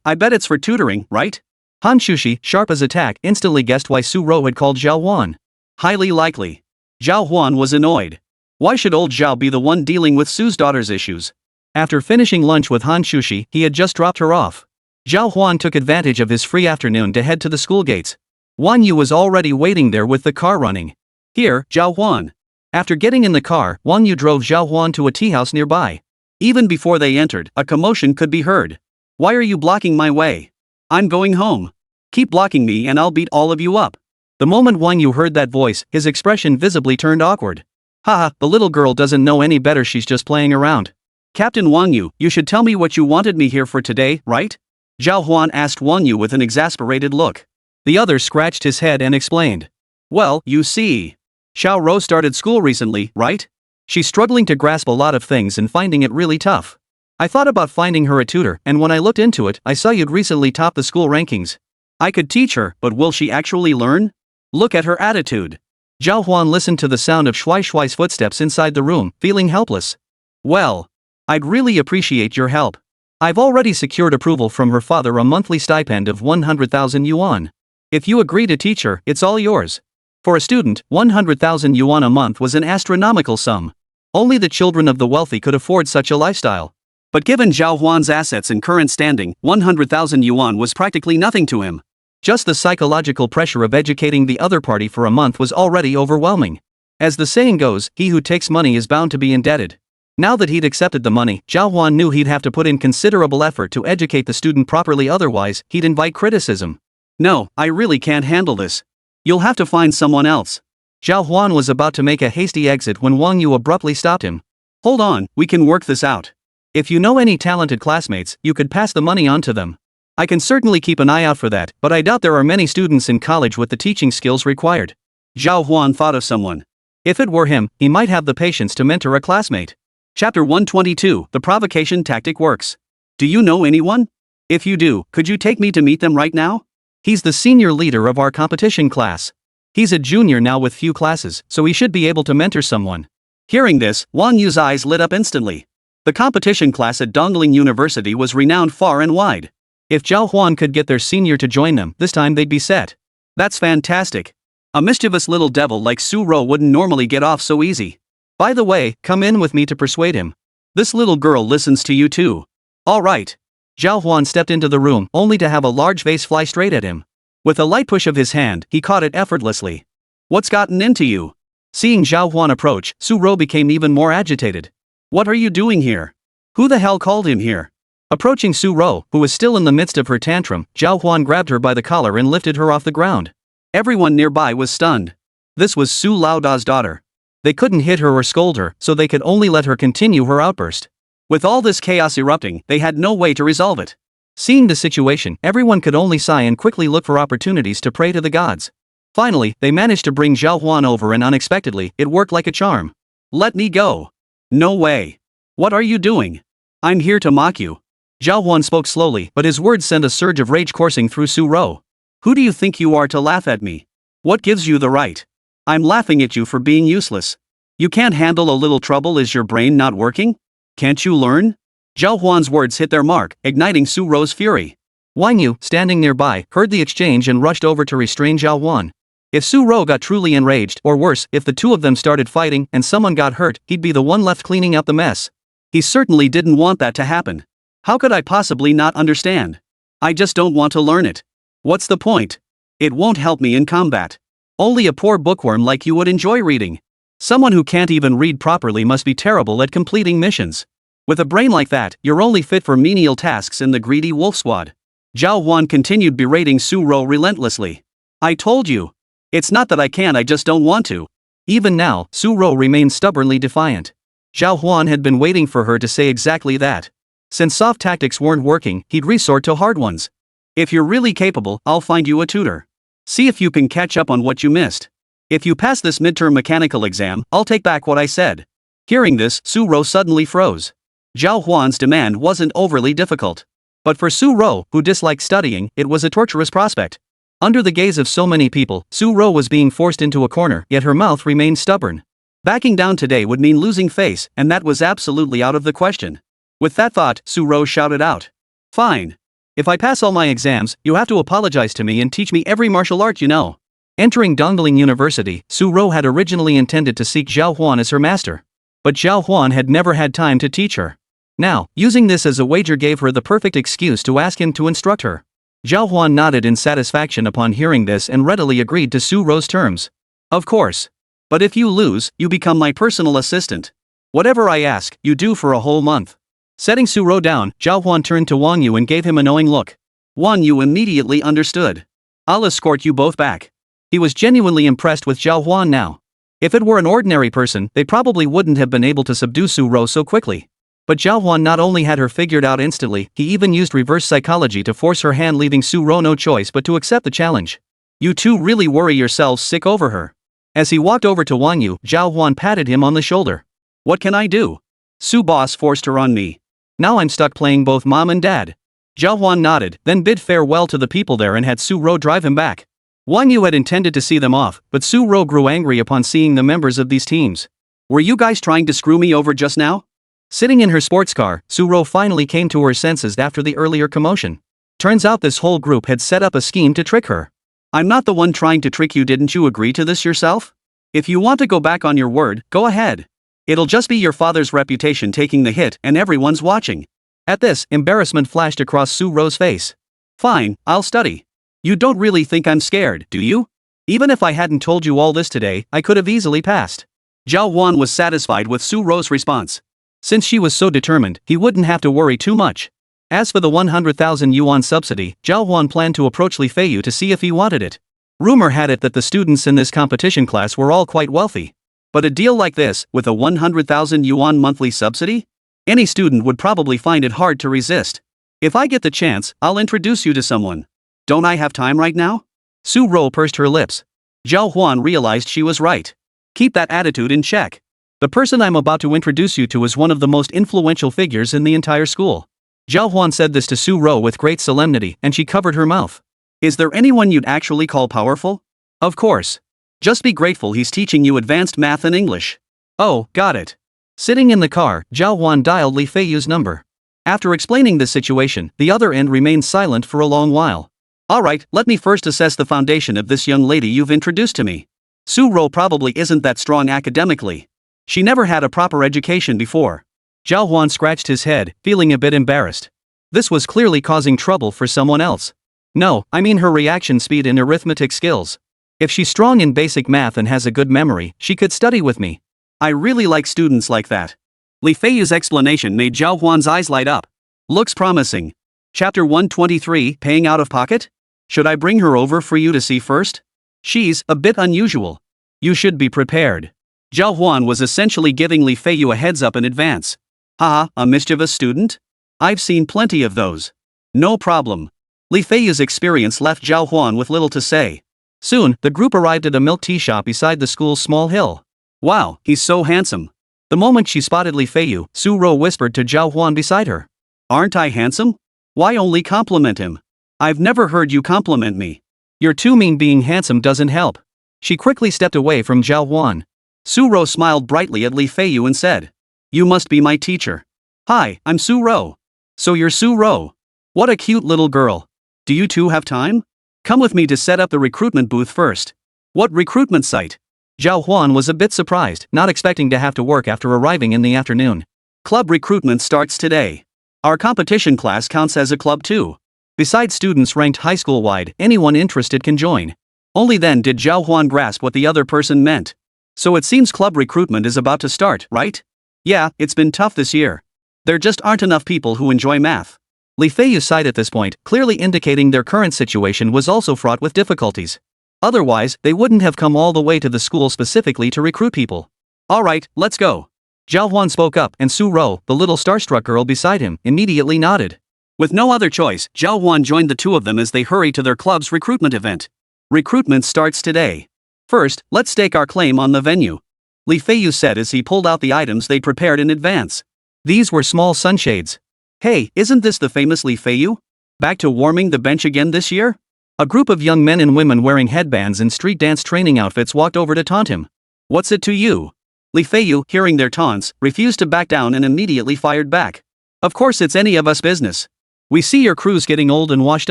I bet it's for tutoring, right? Hán Chǔxī, sharp as a tack, instantly guessed why Su Ro had called Zhào Huān. Highly likely. Zhào Huān was annoyed. Why should old Zhao be the one dealing with Su's daughter's issues? After finishing lunch with Hán Chǔxī, he had just dropped her off. Zhào Huān took advantage of his free afternoon to head to the school gates. Wang Yu was already waiting there with the car running. Here, Zhào Huān. After getting in the car, Wang Yu drove Zhào Huān to a tea house nearby. Even before they entered, a commotion could be heard. Why are you blocking my way? I'm going home. Keep blocking me and I'll beat all of you up. The moment Wang Yu heard that voice, his expression visibly turned awkward. Haha, the little girl doesn't know any better, she's just playing around. Captain Wang Yu, you should tell me what you wanted me here for today, right? Zhào Huān asked Wang Yu with an exasperated look. The other scratched his head and explained. Well, you see. Xiao Ro started school recently, right? She's struggling to grasp a lot of things and finding it really tough. I thought about finding her a tutor, and when I looked into it, I saw you'd recently topped the school rankings. I could teach her, but will she actually learn? Look at her attitude. Zhào Huān listened to the sound of Shuai Shuai's footsteps inside the room, feeling helpless. Well, I'd really appreciate your help. I've already secured approval from her father, a monthly stipend of 100,000 yuan. If you agree to teach her, it's all yours. For a student, 100,000 yuan a month was an astronomical sum. Only the children of the wealthy could afford such a lifestyle. But given Zhào Huān's assets and current standing, 100,000 yuan was practically nothing to him. Just the psychological pressure of educating the other party for a month was already overwhelming. As the saying goes, he who takes money is bound to be indebted. Now that he'd accepted the money, Zhào Huān knew he'd have to put in considerable effort to educate the student properly, otherwise, he'd invite criticism. No, I really can't handle this. You'll have to find someone else. Zhào Huān was about to make a hasty exit when Wang Yu abruptly stopped him. Hold on, we can work this out. If you know any talented classmates, you could pass the money on to them. I can certainly keep an eye out for that, but I doubt there are many students in college with the teaching skills required. Zhào Huān thought of someone. If it were him, he might have the patience to mentor a classmate. Chapter 122, The Provocation Tactic Works. Do you know anyone? If you do, could you take me to meet them right now? He's the senior leader of our competition class. He's a junior now with few classes, so he should be able to mentor someone. Hearing this, Wang Yu's eyes lit up instantly. The competition class at Dongling University was renowned far and wide. If Zhào Huān could get their senior to join them, this time they'd be set. That's fantastic. A mischievous little devil like Su Ro wouldn't normally get off so easy. By the way, come in with me to persuade him. This little girl listens to you too. All right. Zhào Huān stepped into the room, only to have a large vase fly straight at him. With a light push of his hand, he caught it effortlessly. What's gotten into you? Seeing Zhào Huān approach, Su Ro became even more agitated. What are you doing here? Who the hell called him here? Approaching Su Ro, who was still in the midst of her tantrum, Zhào Huān grabbed her by the collar and lifted her off the ground. Everyone nearby was stunned. This was Su Laoda's daughter. They couldn't hit her or scold her, so they could only let her continue her outburst. With all this chaos erupting, they had no way to resolve it. Seeing the situation, everyone could only sigh and quickly look for opportunities to pray to the gods. Finally, they managed to bring Zhào Huān over, and unexpectedly, it worked like a charm. Let me go. No way. What are you doing? I'm here to mock you. Zhào Huān spoke slowly, but his words sent a surge of rage coursing through Su Ro. Who do you think you are to laugh at me? What gives you the right? I'm laughing at you for being useless. You can't handle a little trouble. Is your brain not working? Can't you learn? Zhào Huān's words hit their mark, igniting Su Ro's fury. Wang Yu, standing nearby, heard the exchange and rushed over to restrain Zhào Huān. If Su Ro got truly enraged, or worse, if the two of them started fighting and someone got hurt, he'd be the one left cleaning up the mess. He certainly didn't want that to happen. How could I possibly not understand? I just don't want to learn it. What's the point? It won't help me in combat. Only a poor bookworm like you would enjoy reading. Someone who can't even read properly must be terrible at completing missions. With a brain like that, you're only fit for menial tasks in the greedy wolf squad. Zhào Huān continued berating Su Ro relentlessly. I told you. It's not that I can't, I just don't want to. Even now, Su Ro remained stubbornly defiant. Zhào Huān had been waiting for her to say exactly that. Since soft tactics weren't working, he'd resort to hard ones. If you're really capable, I'll find you a tutor. See if you can catch up on what you missed. If you pass this midterm mechanical exam, I'll take back what I said. Hearing this, Su Ro suddenly froze. Zhào Huān's demand wasn't overly difficult. But for Su Ro, who disliked studying, it was a torturous prospect. Under the gaze of so many people, Su Ro was being forced into a corner, yet her mouth remained stubborn. Backing down today would mean losing face, and that was absolutely out of the question. With that thought, Su Ro shouted out. Fine. If I pass all my exams, you have to apologize to me and teach me every martial art you know. Entering Dongling University, Su Ro had originally intended to seek Zhào Huān as her master. But Zhào Huān had never had time to teach her. Now, using this as a wager gave her the perfect excuse to ask him to instruct her. Zhào Huān nodded in satisfaction upon hearing this and readily agreed to Su Ro's terms. Of course. But if you lose, you become my personal assistant. Whatever I ask, you do for a whole month. Setting Su Ro down, Zhào Huān turned to Wang Yu and gave him a knowing look. Wang Yu immediately understood. I'll escort you both back. He was genuinely impressed with Zhào Huān now. If it were an ordinary person, they probably wouldn't have been able to subdue Su Ro so quickly. But Zhào Huān not only had her figured out instantly, he even used reverse psychology to force her hand, leaving Su Ro no choice but to accept the challenge. You two really worry yourselves sick over her. As he walked over to Wang Yu, Zhào Huān patted him on the shoulder. What can I do? Su boss forced her on me. Now I'm stuck playing both mom and dad. Zhào Huān nodded, then bid farewell to the people there and had Su Ro drive him back. Wang Yu had intended to see them off, but Su Ro grew angry upon seeing the members of these teams. Were you guys trying to screw me over just now? Sitting in her sports car, Su Ro finally came to her senses after the earlier commotion. Turns out this whole group had set up a scheme to trick her. I'm not the one trying to trick you. Didn't you agree to this yourself? If you want to go back on your word, go ahead. It'll just be your father's reputation taking the hit and everyone's watching. At this, embarrassment flashed across Su Ro's face. Fine, I'll study. You don't really think I'm scared, do you? Even if I hadn't told you all this today, I could have easily passed. Zhào Huān was satisfied with Su Ro's response. Since she was so determined, he wouldn't have to worry too much. As for the 100,000 yuan subsidy, Zhào Huān planned to approach Li Feiyu to see if he wanted it. Rumor had it that the students in this competition class were all quite wealthy. But a deal like this, with a 100,000 yuan monthly subsidy? Any student would probably find it hard to resist. If I get the chance, I'll introduce you to someone. Don't I have time right now? Su Ro pursed her lips. Zhào Huān realized she was right. Keep that attitude in check. The person I'm about to introduce you to is one of the most influential figures in the entire school. Zhào Huān said this to Su Ro with great solemnity, and she covered her mouth. Is there anyone you'd actually call powerful? Of course. Just be grateful he's teaching you advanced math and English. Oh, got it. Sitting in the car, Zhào Huān dialed Li Feiyu's number. After explaining the situation, the other end remained silent for a long while. Alright, let me first assess the foundation of this young lady you've introduced to me. Su Ro probably isn't that strong academically. She never had a proper education before. Zhào Huān scratched his head, feeling a bit embarrassed. This was clearly causing trouble for someone else. No, I mean her reaction speed and arithmetic skills. If she's strong in basic math and has a good memory, she could study with me. I really like students like that. Li Feiyu's explanation made Zhào Huān's eyes light up. Looks promising. Chapter 123, Paying Out of Pocket? Should I bring her over for you to see first? She's a bit unusual. You should be prepared. Zhào Huān was essentially giving Li Feiyu a heads up in advance. Haha, a mischievous student? I've seen plenty of those. No problem. Li Feiyu's experience left Zhào Huān with little to say. Soon, the group arrived at a milk tea shop beside the school's small hill. Wow, he's so handsome. The moment she spotted Li Feiyu, Su Ro whispered to Zhào Huān beside her. Aren't I handsome? Why only compliment him? I've never heard you compliment me. You're too mean. Being handsome doesn't help. She quickly stepped away from Zhào Huān. Su Ro smiled brightly at Li Feiyu and said, You must be my teacher. Hi, I'm Su Ro. So you're Su Ro. What a cute little girl. Do you two have time? Come with me to set up the recruitment booth first. What recruitment site? Zhào Huān was a bit surprised, not expecting to have to work after arriving in the afternoon. Club recruitment starts today. Our competition class counts as a club too. Besides students ranked high school-wide, anyone interested can join. Only then did Zhào Huān grasp what the other person meant. So it seems club recruitment is about to start, right? Yeah, it's been tough this year. There just aren't enough people who enjoy math. Li Feiyu sighed at this point, clearly indicating their current situation was also fraught with difficulties. Otherwise, they wouldn't have come all the way to the school specifically to recruit people. Alright, let's go. Zhào Huān spoke up, and Su Ro, the little starstruck girl beside him, immediately nodded. With no other choice, Zhào Huān joined the two of them as they hurried to their club's recruitment event. Recruitment starts today. First, let's stake our claim on the venue. Li Feiyu said as he pulled out the items they prepared in advance. These were small sunshades. Hey, isn't this the famous Li Feiyu? Back to warming the bench again this year? A group of young men and women wearing headbands and street dance training outfits walked over to taunt him. What's it to you? Li Feiyu, hearing their taunts, refused to back down and immediately fired back. Of course it's any of us business. We see your crew's getting old and washed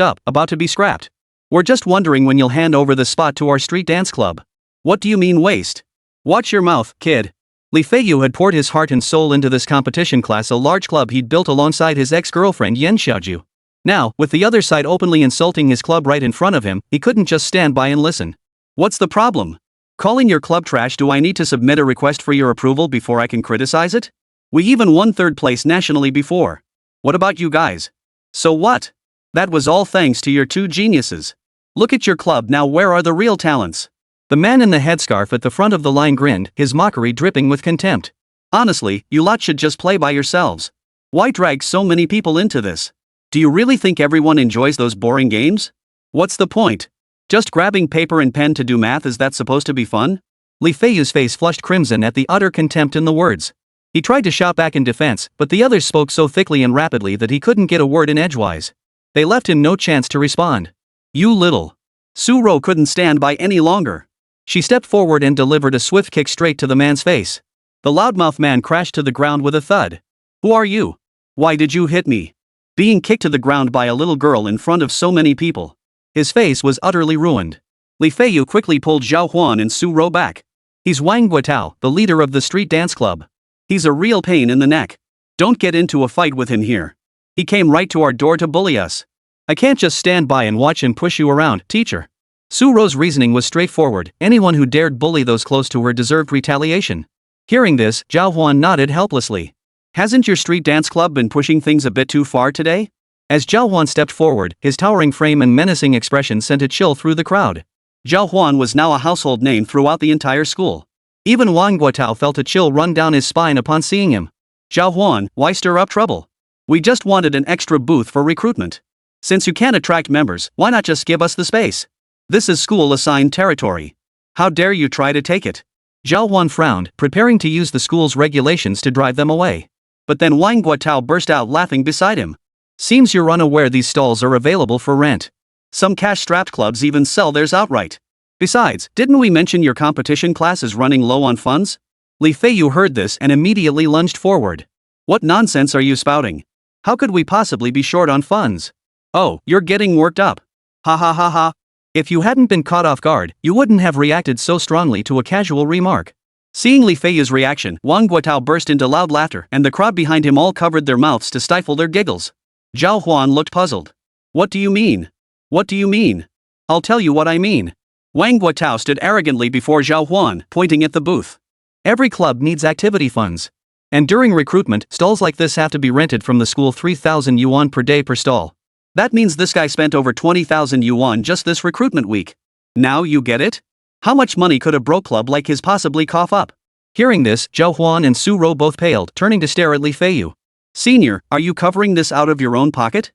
up, about to be scrapped. We're just wondering when you'll hand over the spot to our street dance club. What do you mean waste? Watch your mouth, kid. Li Feiyu had poured his heart and soul into this competition class, a large club he'd built alongside his ex-girlfriend Yan Xiaoju. Now, with the other side openly insulting his club right in front of him, he couldn't just stand by and listen. What's the problem? Calling your club trash? Do I need to submit a request for your approval before I can criticize it? We even won third place nationally before. What about you guys? So what? That was all thanks to your two geniuses. Look at your club now. Where are the real talents? The man in the headscarf at the front of the line grinned, his mockery dripping with contempt. Honestly, you lot should just play by yourselves. Why drag so many people into this? Do you really think everyone enjoys those boring games? What's the point? Just grabbing paper and pen to do math, is that supposed to be fun? Li Feiyu's face flushed crimson at the utter contempt in the words. He tried to shout back in defense, but the others spoke so thickly and rapidly that he couldn't get a word in edgewise. They left him no chance to respond. You little. Su Ro couldn't stand by any longer. She stepped forward and delivered a swift kick straight to the man's face. The loudmouth man crashed to the ground with a thud. Who are you? Why did you hit me? Being kicked to the ground by a little girl in front of so many people. His face was utterly ruined. Li Feiyu quickly pulled Zhào Huān and Su Ro back. He's Wang Guotao, the leader of the street dance club. He's a real pain in the neck. Don't get into a fight with him here. He came right to our door to bully us. I can't just stand by and watch him push you around, teacher. Su Ro's reasoning was straightforward. Anyone who dared bully those close to her deserved retaliation. Hearing this, Zhào Huān nodded helplessly. Hasn't your street dance club been pushing things a bit too far today? As Zhào Huān stepped forward, his towering frame and menacing expression sent a chill through the crowd. Zhào Huān was now a household name throughout the entire school. Even Wang Guotao felt a chill run down his spine upon seeing him. Zhào Huān, why stir up trouble? We just wanted an extra booth for recruitment. Since you can't attract members, why not just give us the space? This is school-assigned territory. How dare you try to take it? Zhào Huān frowned, preparing to use the school's regulations to drive them away. But then Wang Guotao burst out laughing beside him. Seems you're unaware these stalls are available for rent. Some cash-strapped clubs even sell theirs outright. Besides, didn't we mention your competition class is running low on funds? Li Feiyu heard this and immediately lunged forward. What nonsense are you spouting? How could we possibly be short on funds? Oh, you're getting worked up. Ha ha ha ha. If you hadn't been caught off guard, you wouldn't have reacted so strongly to a casual remark. Seeing Li Feiyu's reaction, Wang Guotao burst into loud laughter, and the crowd behind him all covered their mouths to stifle their giggles. Zhào Huān looked puzzled. What do you mean? What do you mean? I'll tell you what I mean. Wang Guotao stood arrogantly before Zhào Huān, pointing at the booth. Every club needs activity funds. And during recruitment, stalls like this have to be rented from the school 3,000 yuan per day per stall. That means this guy spent over 20,000 yuan just this recruitment week. Now you get it? How much money could a bro club like his possibly cough up? Hearing this, Zhào Huān and Su Rou both paled, turning to stare at Li Feiyu. Senior, are you covering this out of your own pocket?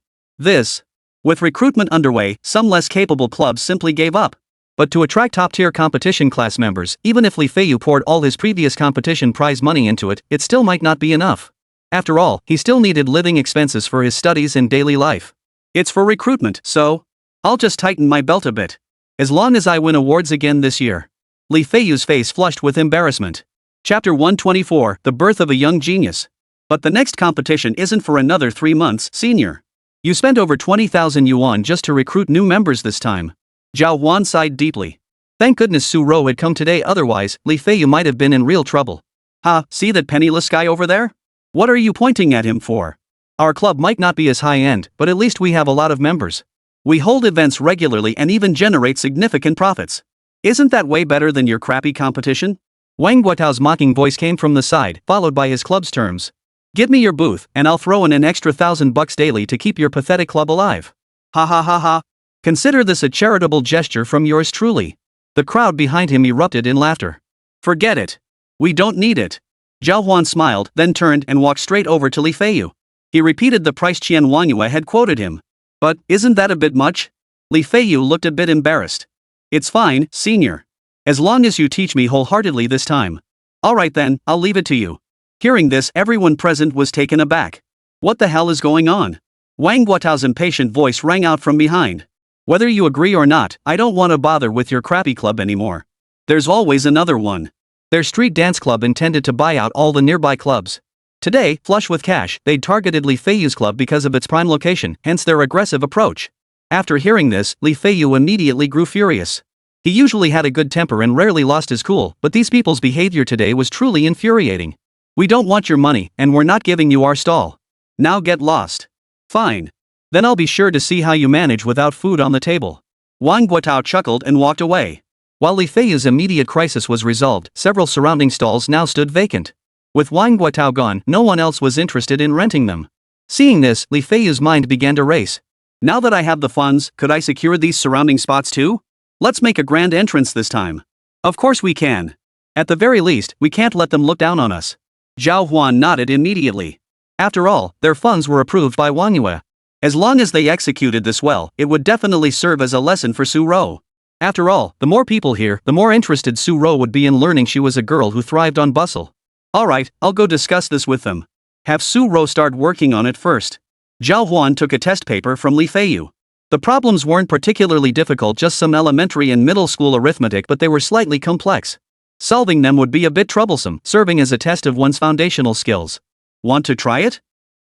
With recruitment underway, some less capable clubs simply gave up. But to attract top-tier competition class members, even if Li Feiyu poured all his previous competition prize money into it, it still might not be enough. After all, he still needed living expenses for his studies and daily life. It's for recruitment, so I'll just tighten my belt a bit. As long as I win awards again this year. Li Feiyu's face flushed with embarrassment. Chapter 124, The Birth of a Young Genius. But the next competition isn't for another 3 months, senior. You spent over 20,000 yuan just to recruit new members this time. Zhào Huān sighed deeply. Thank goodness Su Rou had come today, otherwise, Li Feiyu might have been in real trouble. Ha, see that penniless guy over there? What are you pointing at him for? Our club might not be as high-end, but at least we have a lot of members. We hold events regularly and even generate significant profits. Isn't that way better than your crappy competition? Wang Guotao's mocking voice came from the side, followed by his club's terms. Give me your booth, and I'll throw in an extra $1,000 daily to keep your pathetic club alive. Ha ha ha ha. Consider this a charitable gesture from yours truly. The crowd behind him erupted in laughter. Forget it. We don't need it. Zhào Huān smiled, then turned and walked straight over to Li Feiyu. He repeated the price Qian Wanyue had quoted him. But, isn't that a bit much? Li Feiyu looked a bit embarrassed. It's fine, senior. As long as you teach me wholeheartedly this time. Alright then, I'll leave it to you. Hearing this, everyone present was taken aback. What the hell is going on? Wang Guotao's impatient voice rang out from behind. Whether you agree or not, I don't want to bother with your crappy club anymore. There's always another one. Their street dance club intended to buy out all the nearby clubs. Today, flush with cash, they'd targeted Li Feiyu's club because of its prime location, hence their aggressive approach. After hearing this, Li Feiyu immediately grew furious. He usually had a good temper and rarely lost his cool, but these people's behavior today was truly infuriating. We don't want your money, and we're not giving you our stall. Now get lost. Fine. Then I'll be sure to see how you manage without food on the table. Wang Guotao chuckled and walked away. While Li Feiyu's immediate crisis was resolved, several surrounding stalls now stood vacant. With Wang Guotao gone, no one else was interested in renting them. Seeing this, Li Feiyu's mind began to race. Now that I have the funds, could I secure these surrounding spots too? Let's make a grand entrance this time. Of course we can. At the very least, we can't let them look down on us. Zhào Huān nodded immediately. After all, their funds were approved by Wanyue. As long as they executed this well, it would definitely serve as a lesson for Su Rou. After all, the more people here, the more interested Su Rou would be in learning she was a girl who thrived on bustle. Alright, I'll go discuss this with them. Have Su Rou start working on it first. Zhào Huān took a test paper from Li Feiyu. The problems weren't particularly difficult, just some elementary and middle school arithmetic, but they were slightly complex. Solving them would be a bit troublesome, serving as a test of one's foundational skills. Want to try it?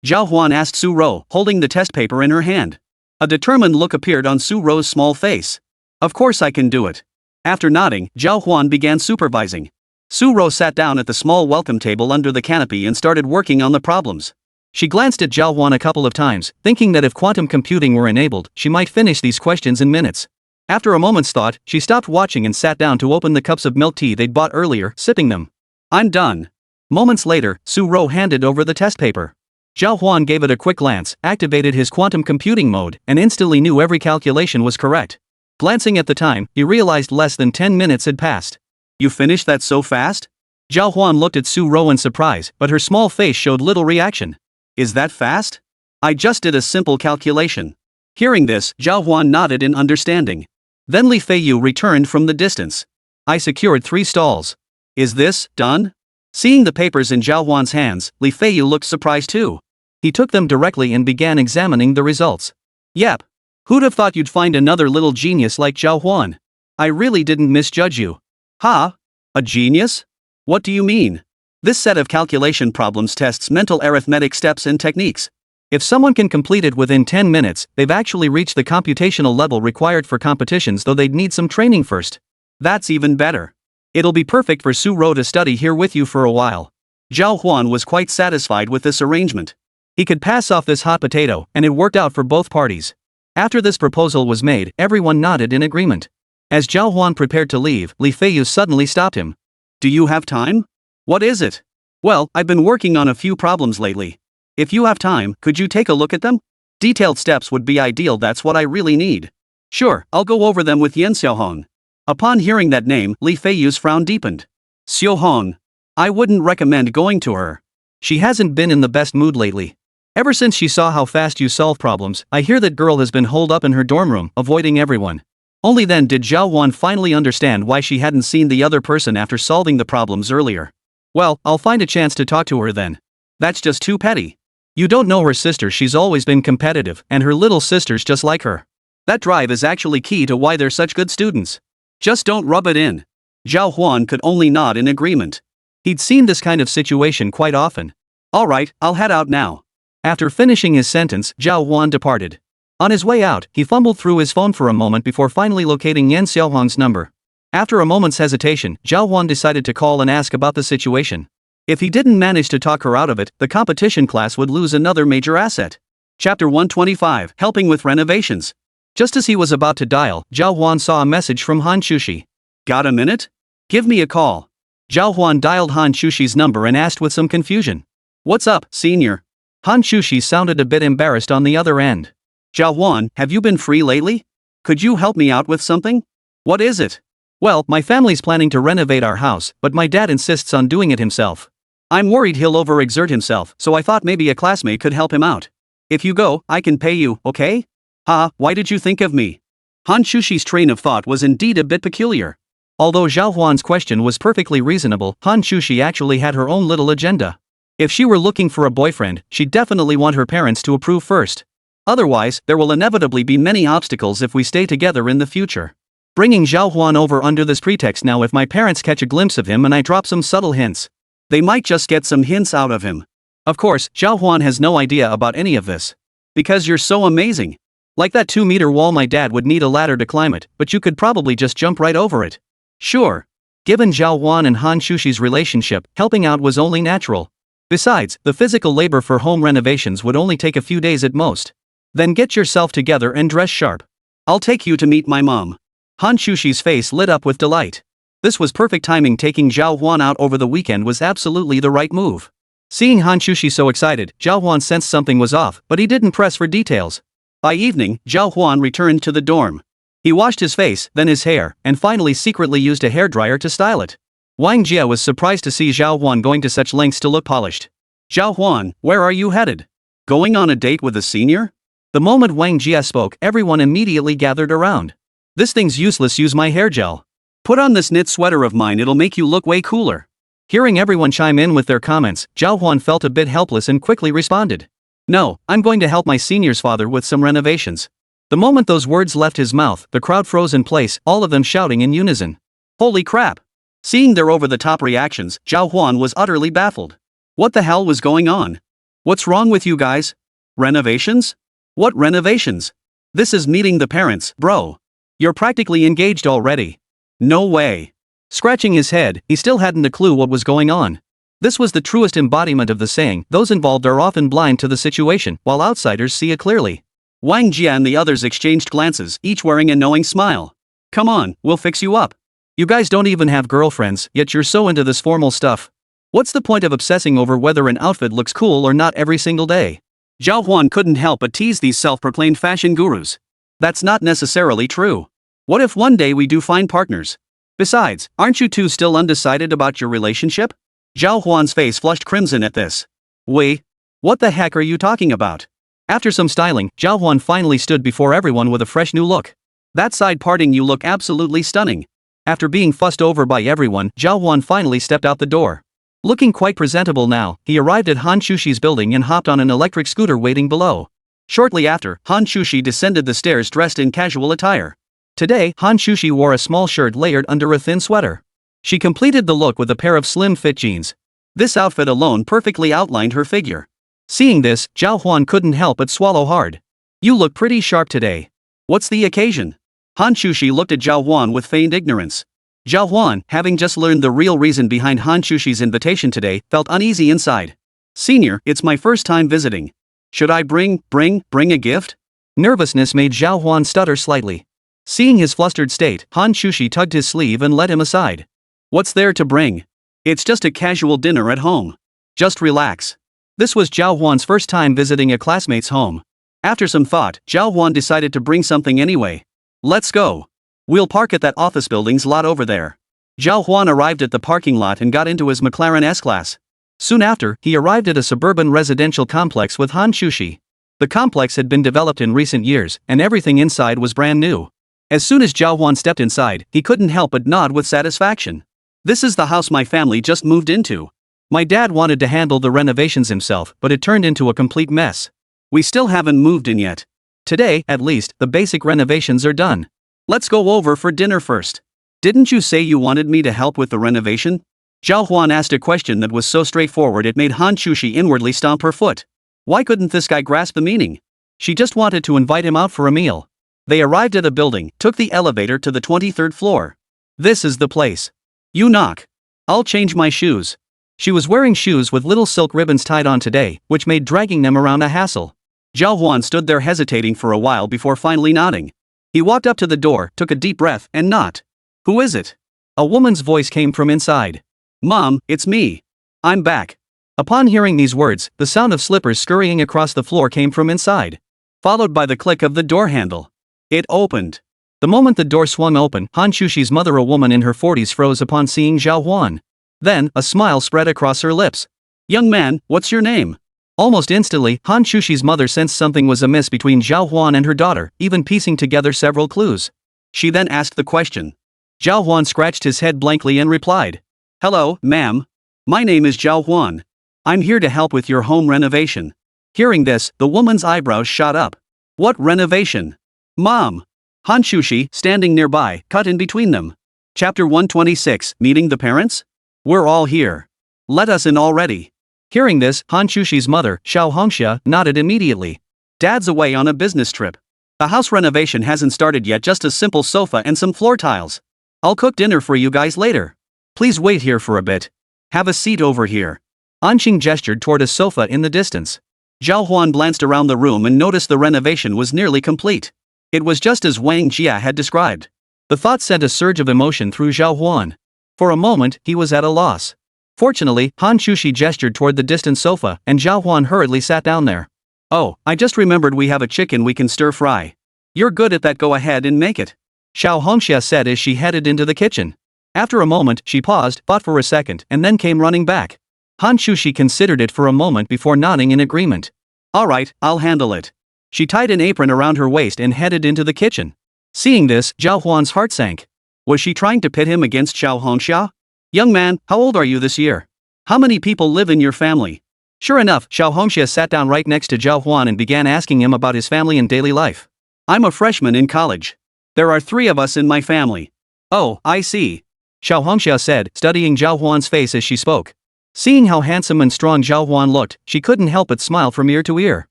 Zhào Huān asked Su Rou, holding the test paper in her hand. A determined look appeared on Su Rou's small face. Of course I can do it. After nodding, Zhào Huān began supervising. Su Rou sat down at the small welcome table under the canopy and started working on the problems. She glanced at Zhào Huān a couple of times, thinking that if quantum computing were enabled, she might finish these questions in minutes. After a moment's thought, she stopped watching and sat down to open the cups of milk tea they'd bought earlier, sipping them. I'm done. Moments later, Su Rou handed over the test paper. Zhào Huān gave it a quick glance, activated his quantum computing mode, and instantly knew every calculation was correct. Glancing at the time, he realized less than 10 minutes had passed. You finished that so fast? Zhào Huān looked at Su Rou in surprise, but her small face showed little reaction. Is that fast? I just did a simple calculation. Hearing this, Zhào Huān nodded in understanding. Then Li Feiyu returned from the distance. I secured 3 stalls. Is this done? Seeing the papers in Zhào Huān's hands, Li Feiyu looked surprised too. He took them directly and began examining the results. Yep. Who'd have thought you'd find another little genius like Zhào Huān? I really didn't misjudge you. Ha? A genius? What do you mean? This set of calculation problems tests mental arithmetic steps and techniques. If someone can complete it within 10 minutes, they've actually reached the computational level required for competitions, though they'd need some training first. That's even better. It'll be perfect for Su Rou to study here with you for a while. Zhào Huān was quite satisfied with this arrangement. He could pass off this hot potato, and it worked out for both parties. After this proposal was made, everyone nodded in agreement. As Zhào Huān prepared to leave, lecherous suddenly stopped him. Do you have time? What is it? Well, I've been working on a few problems lately. If you have time, could you take a look at them? Detailed steps would be ideal, that's what I really need. Sure, I'll go over them with Zhào Huān. Upon hearing that name, lecherous' frown deepened. Zhào Huān. I wouldn't recommend going to her. She hasn't been in the best mood lately. Ever since she saw how fast you solve problems, I hear that girl has been holed up in her dorm room, avoiding everyone. Only then did Zhào Huān finally understand why she hadn't seen the other person after solving the problems earlier. Well, I'll find a chance to talk to her then. That's just too petty. You don't know her sister, she's always been competitive, and her little sister's just like her. That drive is actually key to why they're such good students. Just don't rub it in. Zhào Huān could only nod in agreement. He'd seen this kind of situation quite often. Alright, I'll head out now. After finishing his sentence, Zhào Huān departed. On his way out, he fumbled through his phone for a moment before finally locating Zhào Huān's number. After a moment's hesitation, Zhào Huān decided to call and ask about the situation. If he didn't manage to talk her out of it, the competition class would lose another major asset. Chapter 125, Helping with Renovations. Just as he was about to dial, Zhào Huān saw a message from Hán Chǔxī. Got a minute? Give me a call. Zhào Huān dialed Hán Chǔxī's number and asked with some confusion. What's up, senior? Hán Chǔxī sounded a bit embarrassed on the other end. Zhào Huān, have you been free lately? Could you help me out with something? What is it? Well, my family's planning to renovate our house, but my dad insists on doing it himself. I'm worried he'll overexert himself, so I thought maybe a classmate could help him out. If you go, I can pay you, okay? Haha, why did you think of me? Hán Chǔxī's train of thought was indeed a bit peculiar. Although Zhào Huān's question was perfectly reasonable, Hán Chǔxī actually had her own little agenda. If she were looking for a boyfriend, she'd definitely want her parents to approve first. Otherwise, there will inevitably be many obstacles if we stay together in the future. Bringing Zhào Huān over under this pretext now, if my parents catch a glimpse of him and I drop some subtle hints, they might just get some hints out of him. Of course, Zhào Huān has no idea about any of this. Because you're so amazing. Like that 2-meter wall, my dad would need a ladder to climb it, but you could probably just jump right over it. Sure. Given Zhào Huān and Hán Chǔxī's relationship, helping out was only natural. Besides, the physical labor for home renovations would only take a few days at most. Then get yourself together and dress sharp. I'll take you to meet my mom. Hán Chǔxī's face lit up with delight. This was perfect timing. Taking Zhào Huān out over the weekend was absolutely the right move. Seeing Hán Chǔxī so excited, Zhào Huān sensed something was off, but he didn't press for details. By evening, Zhào Huān returned to the dorm. He washed his face, then his hair, and finally secretly used a hairdryer to style it. Wang Jia was surprised to see Zhào Huān going to such lengths to look polished. Zhào Huān, where are you headed? Going on a date with a senior? The moment Wang Jia spoke, everyone immediately gathered around. This thing's useless, use my hair gel. Put on this knit sweater of mine, it'll make you look way cooler. Hearing everyone chime in with their comments, Zhào Huān felt a bit helpless and quickly responded. No, I'm going to help my senior's father with some renovations. The moment those words left his mouth, the crowd froze in place, all of them shouting in unison. Holy crap! Seeing their over-the-top reactions, Zhào Huān was utterly baffled. What the hell was going on? What's wrong with you guys? Renovations? What renovations? This is meeting the parents, bro. You're practically engaged already. No way. Scratching his head, he still hadn't a clue what was going on. This was the truest embodiment of the saying, those involved are often blind to the situation, while outsiders see it clearly. Wang Jia and the others exchanged glances, each wearing a knowing smile. Come on, we'll fix you up. You guys don't even have girlfriends, yet you're so into this formal stuff. What's the point of obsessing over whether an outfit looks cool or not every single day? Zhào Huān couldn't help but tease these self-proclaimed fashion gurus. That's not necessarily true. What if one day we do find partners? Besides, aren't you two still undecided about your relationship? Zhào Huān's face flushed crimson at this. Wait, what the heck are you talking about? After some styling, Zhào Huān finally stood before everyone with a fresh new look. That side parting, you look absolutely stunning. After being fussed over by everyone, Zhào Huān finally stepped out the door. Looking quite presentable now, he arrived at Hán Chǔxī's building and hopped on an electric scooter waiting below. Shortly after, Hán Chǔxī descended the stairs dressed in casual attire. Today, Hán Chǔxī wore a small shirt layered under a thin sweater. She completed the look with a pair of slim-fit jeans. This outfit alone perfectly outlined her figure. Seeing this, Zhào Huān couldn't help but swallow hard. You look pretty sharp today. What's the occasion? Hán Chǔxī looked at Zhào Huān with feigned ignorance. Zhào Huān, having just learned the real reason behind Hán Chǔxī's invitation today, felt uneasy inside. Senior, it's my first time visiting. Should I bring a gift? Nervousness made Zhào Huān stutter slightly. Seeing his flustered state, Hán Chǔxī tugged his sleeve and led him aside. What's there to bring? It's just a casual dinner at home. Just relax. This was Zhào Huān's first time visiting a classmate's home. After some thought, Zhào Huān decided to bring something anyway. Let's go. We'll park at that office building's lot over there. Zhào Huān arrived at the parking lot and got into his McLaren S-Class. Soon after, he arrived at a suburban residential complex with Hán Chǔxī. The complex had been developed in recent years, and everything inside was brand new. As soon as Zhào Huān stepped inside, he couldn't help but nod with satisfaction. This is the house my family just moved into. My dad wanted to handle the renovations himself, but it turned into a complete mess. We still haven't moved in yet. Today, at least, the basic renovations are done. Let's go over for dinner first. Didn't you say you wanted me to help with the renovation? Zhào Huān asked a question that was so straightforward it made Hán Chǔxī inwardly stomp her foot. Why couldn't this guy grasp the meaning? She just wanted to invite him out for a meal. They arrived at a building, took the elevator to the 23rd floor. This is the place. You knock. I'll change my shoes. She was wearing shoes with little silk ribbons tied on today, which made dragging them around a hassle. Zhào Huān stood there hesitating for a while before finally nodding. He walked up to the door, took a deep breath, and knocked. Who is it? A woman's voice came from inside. Mom, it's me. I'm back. Upon hearing these words, the sound of slippers scurrying across the floor came from inside, followed by the click of the door handle. It opened. The moment the door swung open, Hán Chǔxī's mother, a woman in her 40s, froze upon seeing Zhào Huān. Then, a smile spread across her lips. Young man, what's your name? Almost instantly, Hán Chǔxī's mother sensed something was amiss between Zhào Huān and her daughter, even piecing together several clues. She then asked the question. Zhào Huān scratched his head blankly and replied. Hello, ma'am. My name is Zhào Huān. I'm here to help with your home renovation. Hearing this, the woman's eyebrows shot up. What renovation? Mom. Hán Chǔxī, standing nearby, cut in between them. Chapter 126, Meeting the Parents? We're all here. Let us in already. Hearing this, Hán Chǔxī's mother, Zhào Huān, nodded immediately. Dad's away on a business trip. The house renovation hasn't started yet, just a simple sofa and some floor tiles. I'll cook dinner for you guys later. Please wait here for a bit. Have a seat over here. Anqing gestured toward a sofa in the distance. Zhào Huān glanced around the room and noticed the renovation was nearly complete. It was just as Wang Jia had described. The thought sent a surge of emotion through Zhào Huān. For a moment, he was at a loss. Fortunately, Hán Chǔxī gestured toward the distant sofa, and Zhào Huān hurriedly sat down there. Oh, I just remembered we have a chicken we can stir fry. You're good at that, go ahead and make it. Zhào Huān said as she headed into the kitchen. After a moment, she paused, thought for a second, and then came running back. Hán Chǔxī considered it for a moment before nodding in agreement. All right, I'll handle it. She tied an apron around her waist and headed into the kitchen. Seeing this, Zhào Huān's heart sank. Was she trying to pit him against Zhào Huān? Young man, how old are you this year? How many people live in your family? Sure enough, Zhào Huān sat down right next to Zhào Huān and began asking him about his family and daily life. I'm a freshman in college. There are 3 of us in my family. Oh, I see. Zhào Huān said, studying Zhào Huān's face as she spoke. Seeing how handsome and strong Zhào Huān looked, she couldn't help but smile from ear to ear.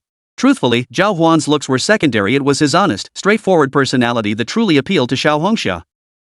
Truthfully, Zhào Huān's looks were secondary, it was his honest, straightforward personality that truly appealed to Zhào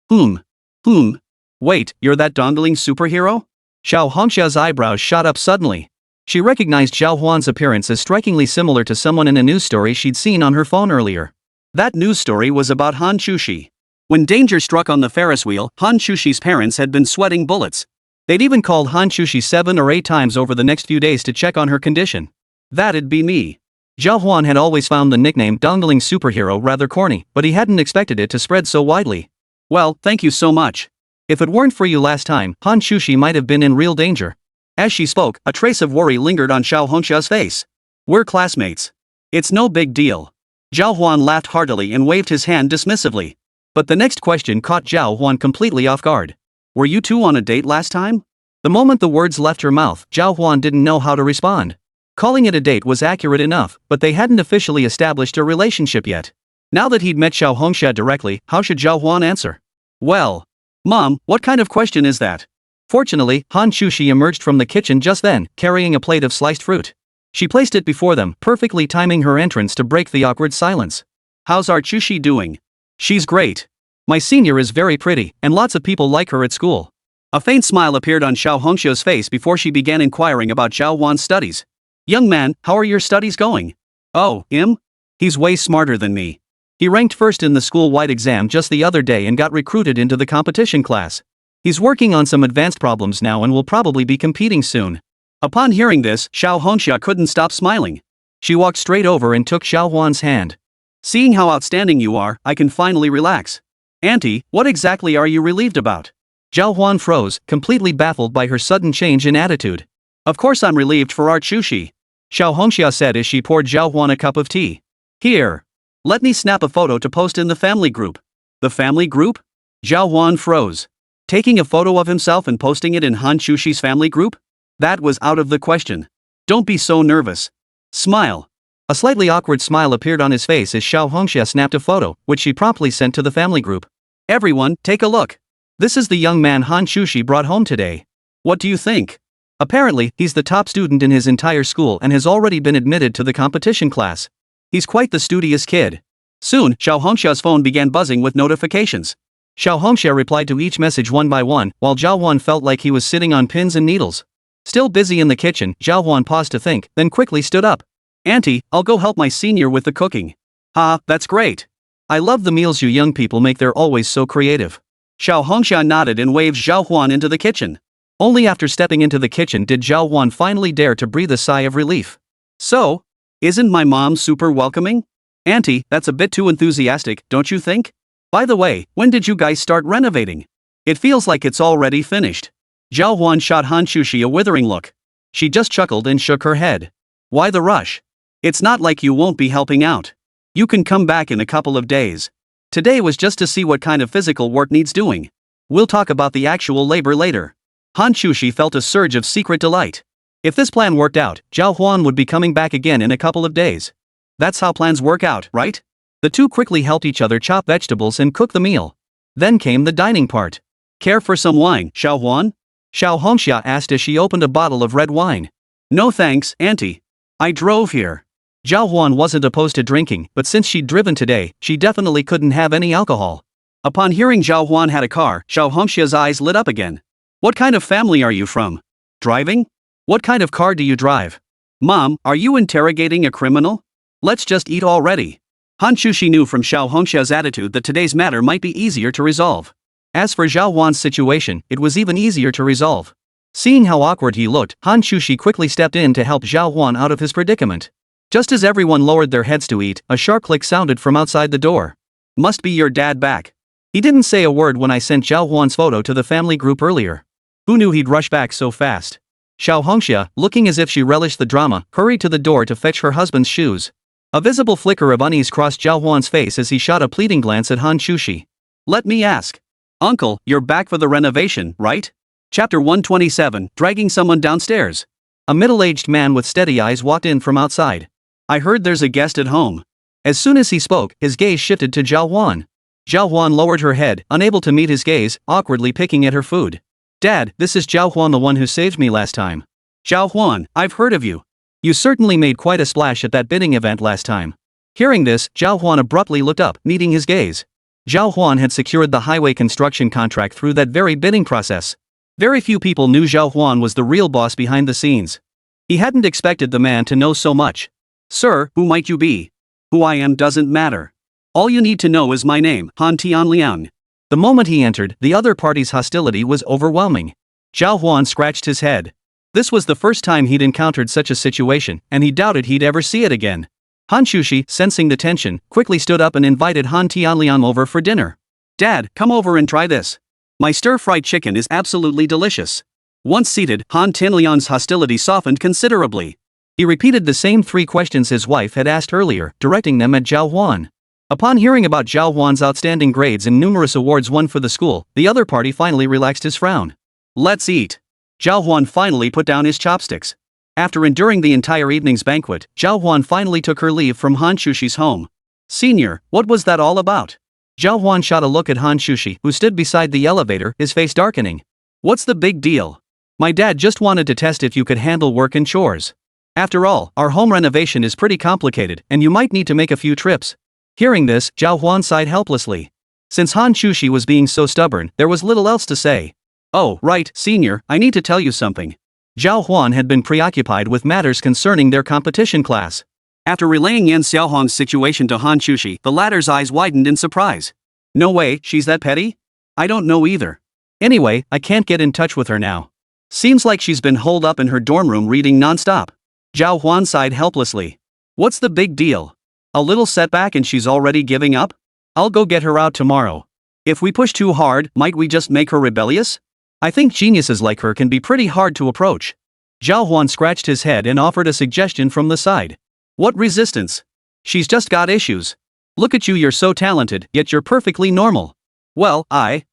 Huān. Wait, you're that dongling superhero? Zhào Huān's eyebrows shot up suddenly. She recognized Zhào Huān's appearance as strikingly similar to someone in a news story she'd seen on her phone earlier. That news story was about Hán Chǔxī. When danger struck on the Ferris wheel, Hán Chǔxī's parents had been sweating bullets. They'd even called Hán Chǔxī 7 or 8 times over the next few days to check on her condition. That'd be me. Zhào Huān had always found the nickname dongling superhero rather corny, but he hadn't expected it to spread so widely. Well, thank you so much. If it weren't for you last time, Hán Chǔxī might have been in real danger. As she spoke, a trace of worry lingered on Zhào Huān's face. We're classmates. It's no big deal. Zhào Huān laughed heartily and waved his hand dismissively. But the next question caught Zhào Huān completely off guard. Were you 2 on a date last time? The moment the words left her mouth, Zhào Huān didn't know how to respond. Calling it a date was accurate enough, but they hadn't officially established a relationship yet. Now that he'd met Zhào Huān directly, how should Zhào Huān answer? Well, Mom, what kind of question is that? Fortunately, Hán Chǔxī emerged from the kitchen just then, carrying a plate of sliced fruit. She placed it before them, perfectly timing her entrance to break the awkward silence. How's our Chǔxī doing? She's great. My senior is very pretty, and lots of people like her at school. A faint smile appeared on Zhào Huān's face before she began inquiring about Zhào Huān's studies. Young man, how are your studies going? Oh, He's way smarter than me. He ranked first in the school-wide exam just the other day and got recruited into the competition class. He's working on some advanced problems now and will probably be competing soon. Upon hearing this, Zhào Huān couldn't stop smiling. She walked straight over and took Zhào Huān's hand. Seeing how outstanding you are, I can finally relax. Auntie, what exactly are you relieved about? Zhào Huān froze, completely baffled by her sudden change in attitude. Of course I'm relieved for our Chǔxī, Zhào Huān said as she poured Zhào Huān a cup of tea. Here. Let me snap a photo to post in the family group. The family group? Zhào Huān froze. Taking a photo of himself and posting it in Hán Chǔxī's family group? That was out of the question. Don't be so nervous. Smile. A slightly awkward smile appeared on his face as Zhào Huān snapped a photo, which she promptly sent to the family group. Everyone, take a look. This is the young man Hán Chǔxī brought home today. What do you think? Apparently, he's the top student in his entire school and has already been admitted to the competition class. He's quite the studious kid. Soon, Zhào Huān's phone began buzzing with notifications. Zhào Huān replied to each message one by one, while Zhào Huān felt like he was sitting on pins and needles. Still busy in the kitchen, Zhào Huān paused to think, then quickly stood up. Auntie, I'll go help my senior with the cooking. Ha, that's great. I love the meals you young people make, they're always so creative. Zhào Huān nodded and waved Zhào Huān into the kitchen. Only after stepping into the kitchen did Zhào Huān finally dare to breathe a sigh of relief. So? Isn't my mom super welcoming? Auntie, that's a bit too enthusiastic, don't you think? By the way, when did you guys start renovating? It feels like it's already finished. Zhào Huān shot Hán Chǔxī a withering look. She just chuckled and shook her head. Why the rush? It's not like you won't be helping out. You can come back in a couple of days. Today was just to see what kind of physical work needs doing. We'll talk about the actual labor later. Hán Chǔxī felt a surge of secret delight. If this plan worked out, Zhào Huān would be coming back again in a couple of days. That's how plans work out, right? The two quickly helped each other chop vegetables and cook the meal. Then came the dining part. Care for some wine, Zhào Huān? Zhào Huān asked as she opened a bottle of red wine. No thanks, Auntie. I drove here. Zhào Huān wasn't opposed to drinking, but since she'd driven today, she definitely couldn't have any alcohol. Upon hearing Zhào Huān had a car, Zhào Huān's eyes lit up again. What kind of family are you from? Driving? What kind of car do you drive? Mom, are you interrogating a criminal? Let's just eat already. Hán Chǔxī knew from Zhào Huān's attitude that today's matter might be easier to resolve. As for Zhào Huān's situation, it was even easier to resolve. Seeing how awkward he looked, Hán Chǔxī quickly stepped in to help Zhào Huān out of his predicament. Just as everyone lowered their heads to eat, a sharp click sounded from outside the door. Must be your dad back. He didn't say a word when I sent Zhào Huān's photo to the family group earlier. Who knew he'd rush back so fast? Zhào Huān, looking as if she relished the drama, hurried to the door to fetch her husband's shoes. A visible flicker of unease crossed Zhào Huān's face as he shot a pleading glance at Hán Chǔxī. Let me ask. Uncle, you're back for the renovation, right? Chapter 127, Dragging Someone Downstairs. A middle-aged man with steady eyes walked in from outside. I heard there's a guest at home. As soon as he spoke, his gaze shifted to Zhào Huān. Zhào Huān lowered her head, unable to meet his gaze, awkwardly picking at her food. Dad, this is Zhào Huān, the one who saved me last time. Zhào Huān, I've heard of you. You certainly made quite a splash at that bidding event last time. Hearing this, Zhào Huān abruptly looked up, meeting his gaze. Zhào Huān had secured the highway construction contract through that very bidding process. Very few people knew Zhào Huān was the real boss behind the scenes. He hadn't expected the man to know so much. Sir, who might you be? Who I am doesn't matter. All you need to know is my name, Han Tianliang. The moment he entered, the other party's hostility was overwhelming. Zhào Huān scratched his head. This was the first time he'd encountered such a situation, and he doubted he'd ever see it again. Hán Chǔxī, sensing the tension, quickly stood up and invited Han Tianliang over for dinner. Dad, come over and try this. My stir-fried chicken is absolutely delicious. Once seated, Han Tianliang's hostility softened considerably. He repeated the same three questions his wife had asked earlier, directing them at Zhào Huān. Upon hearing about Zhào Huān's outstanding grades and numerous awards won for the school, the other party finally relaxed his frown. Let's eat. Zhào Huān finally put down his chopsticks. After enduring the entire evening's banquet, Zhào Huān finally took her leave from Hán Chǔxī's home. Senior, what was that all about? Zhào Huān shot a look at Hán Chǔxī, who stood beside the elevator, his face darkening. What's the big deal? My dad just wanted to test if you could handle work and chores. After all, our home renovation is pretty complicated, and you might need to make a few trips. Hearing this, Zhào Huān sighed helplessly. Since Hán Chǔxī was being so stubborn, there was little else to say. Oh, right, senior, I need to tell you something. Zhào Huān had been preoccupied with matters concerning their competition class. After relaying Yan Xiaohong's situation to Hán Chǔxī, the latter's eyes widened in surprise. No way, she's that petty? I don't know either. Anyway, I can't get in touch with her now. Seems like she's been holed up in her dorm room reading nonstop. Zhào Huān sighed helplessly. What's the big deal? A little setback and she's already giving up? I'll go get her out tomorrow. If we push too hard, might we just make her rebellious? I think geniuses like her can be pretty hard to approach. Zhào Huān scratched his head and offered a suggestion from the side. What resistance? She's just got issues. Look at you, you're so talented, yet you're perfectly normal. Well, Zhào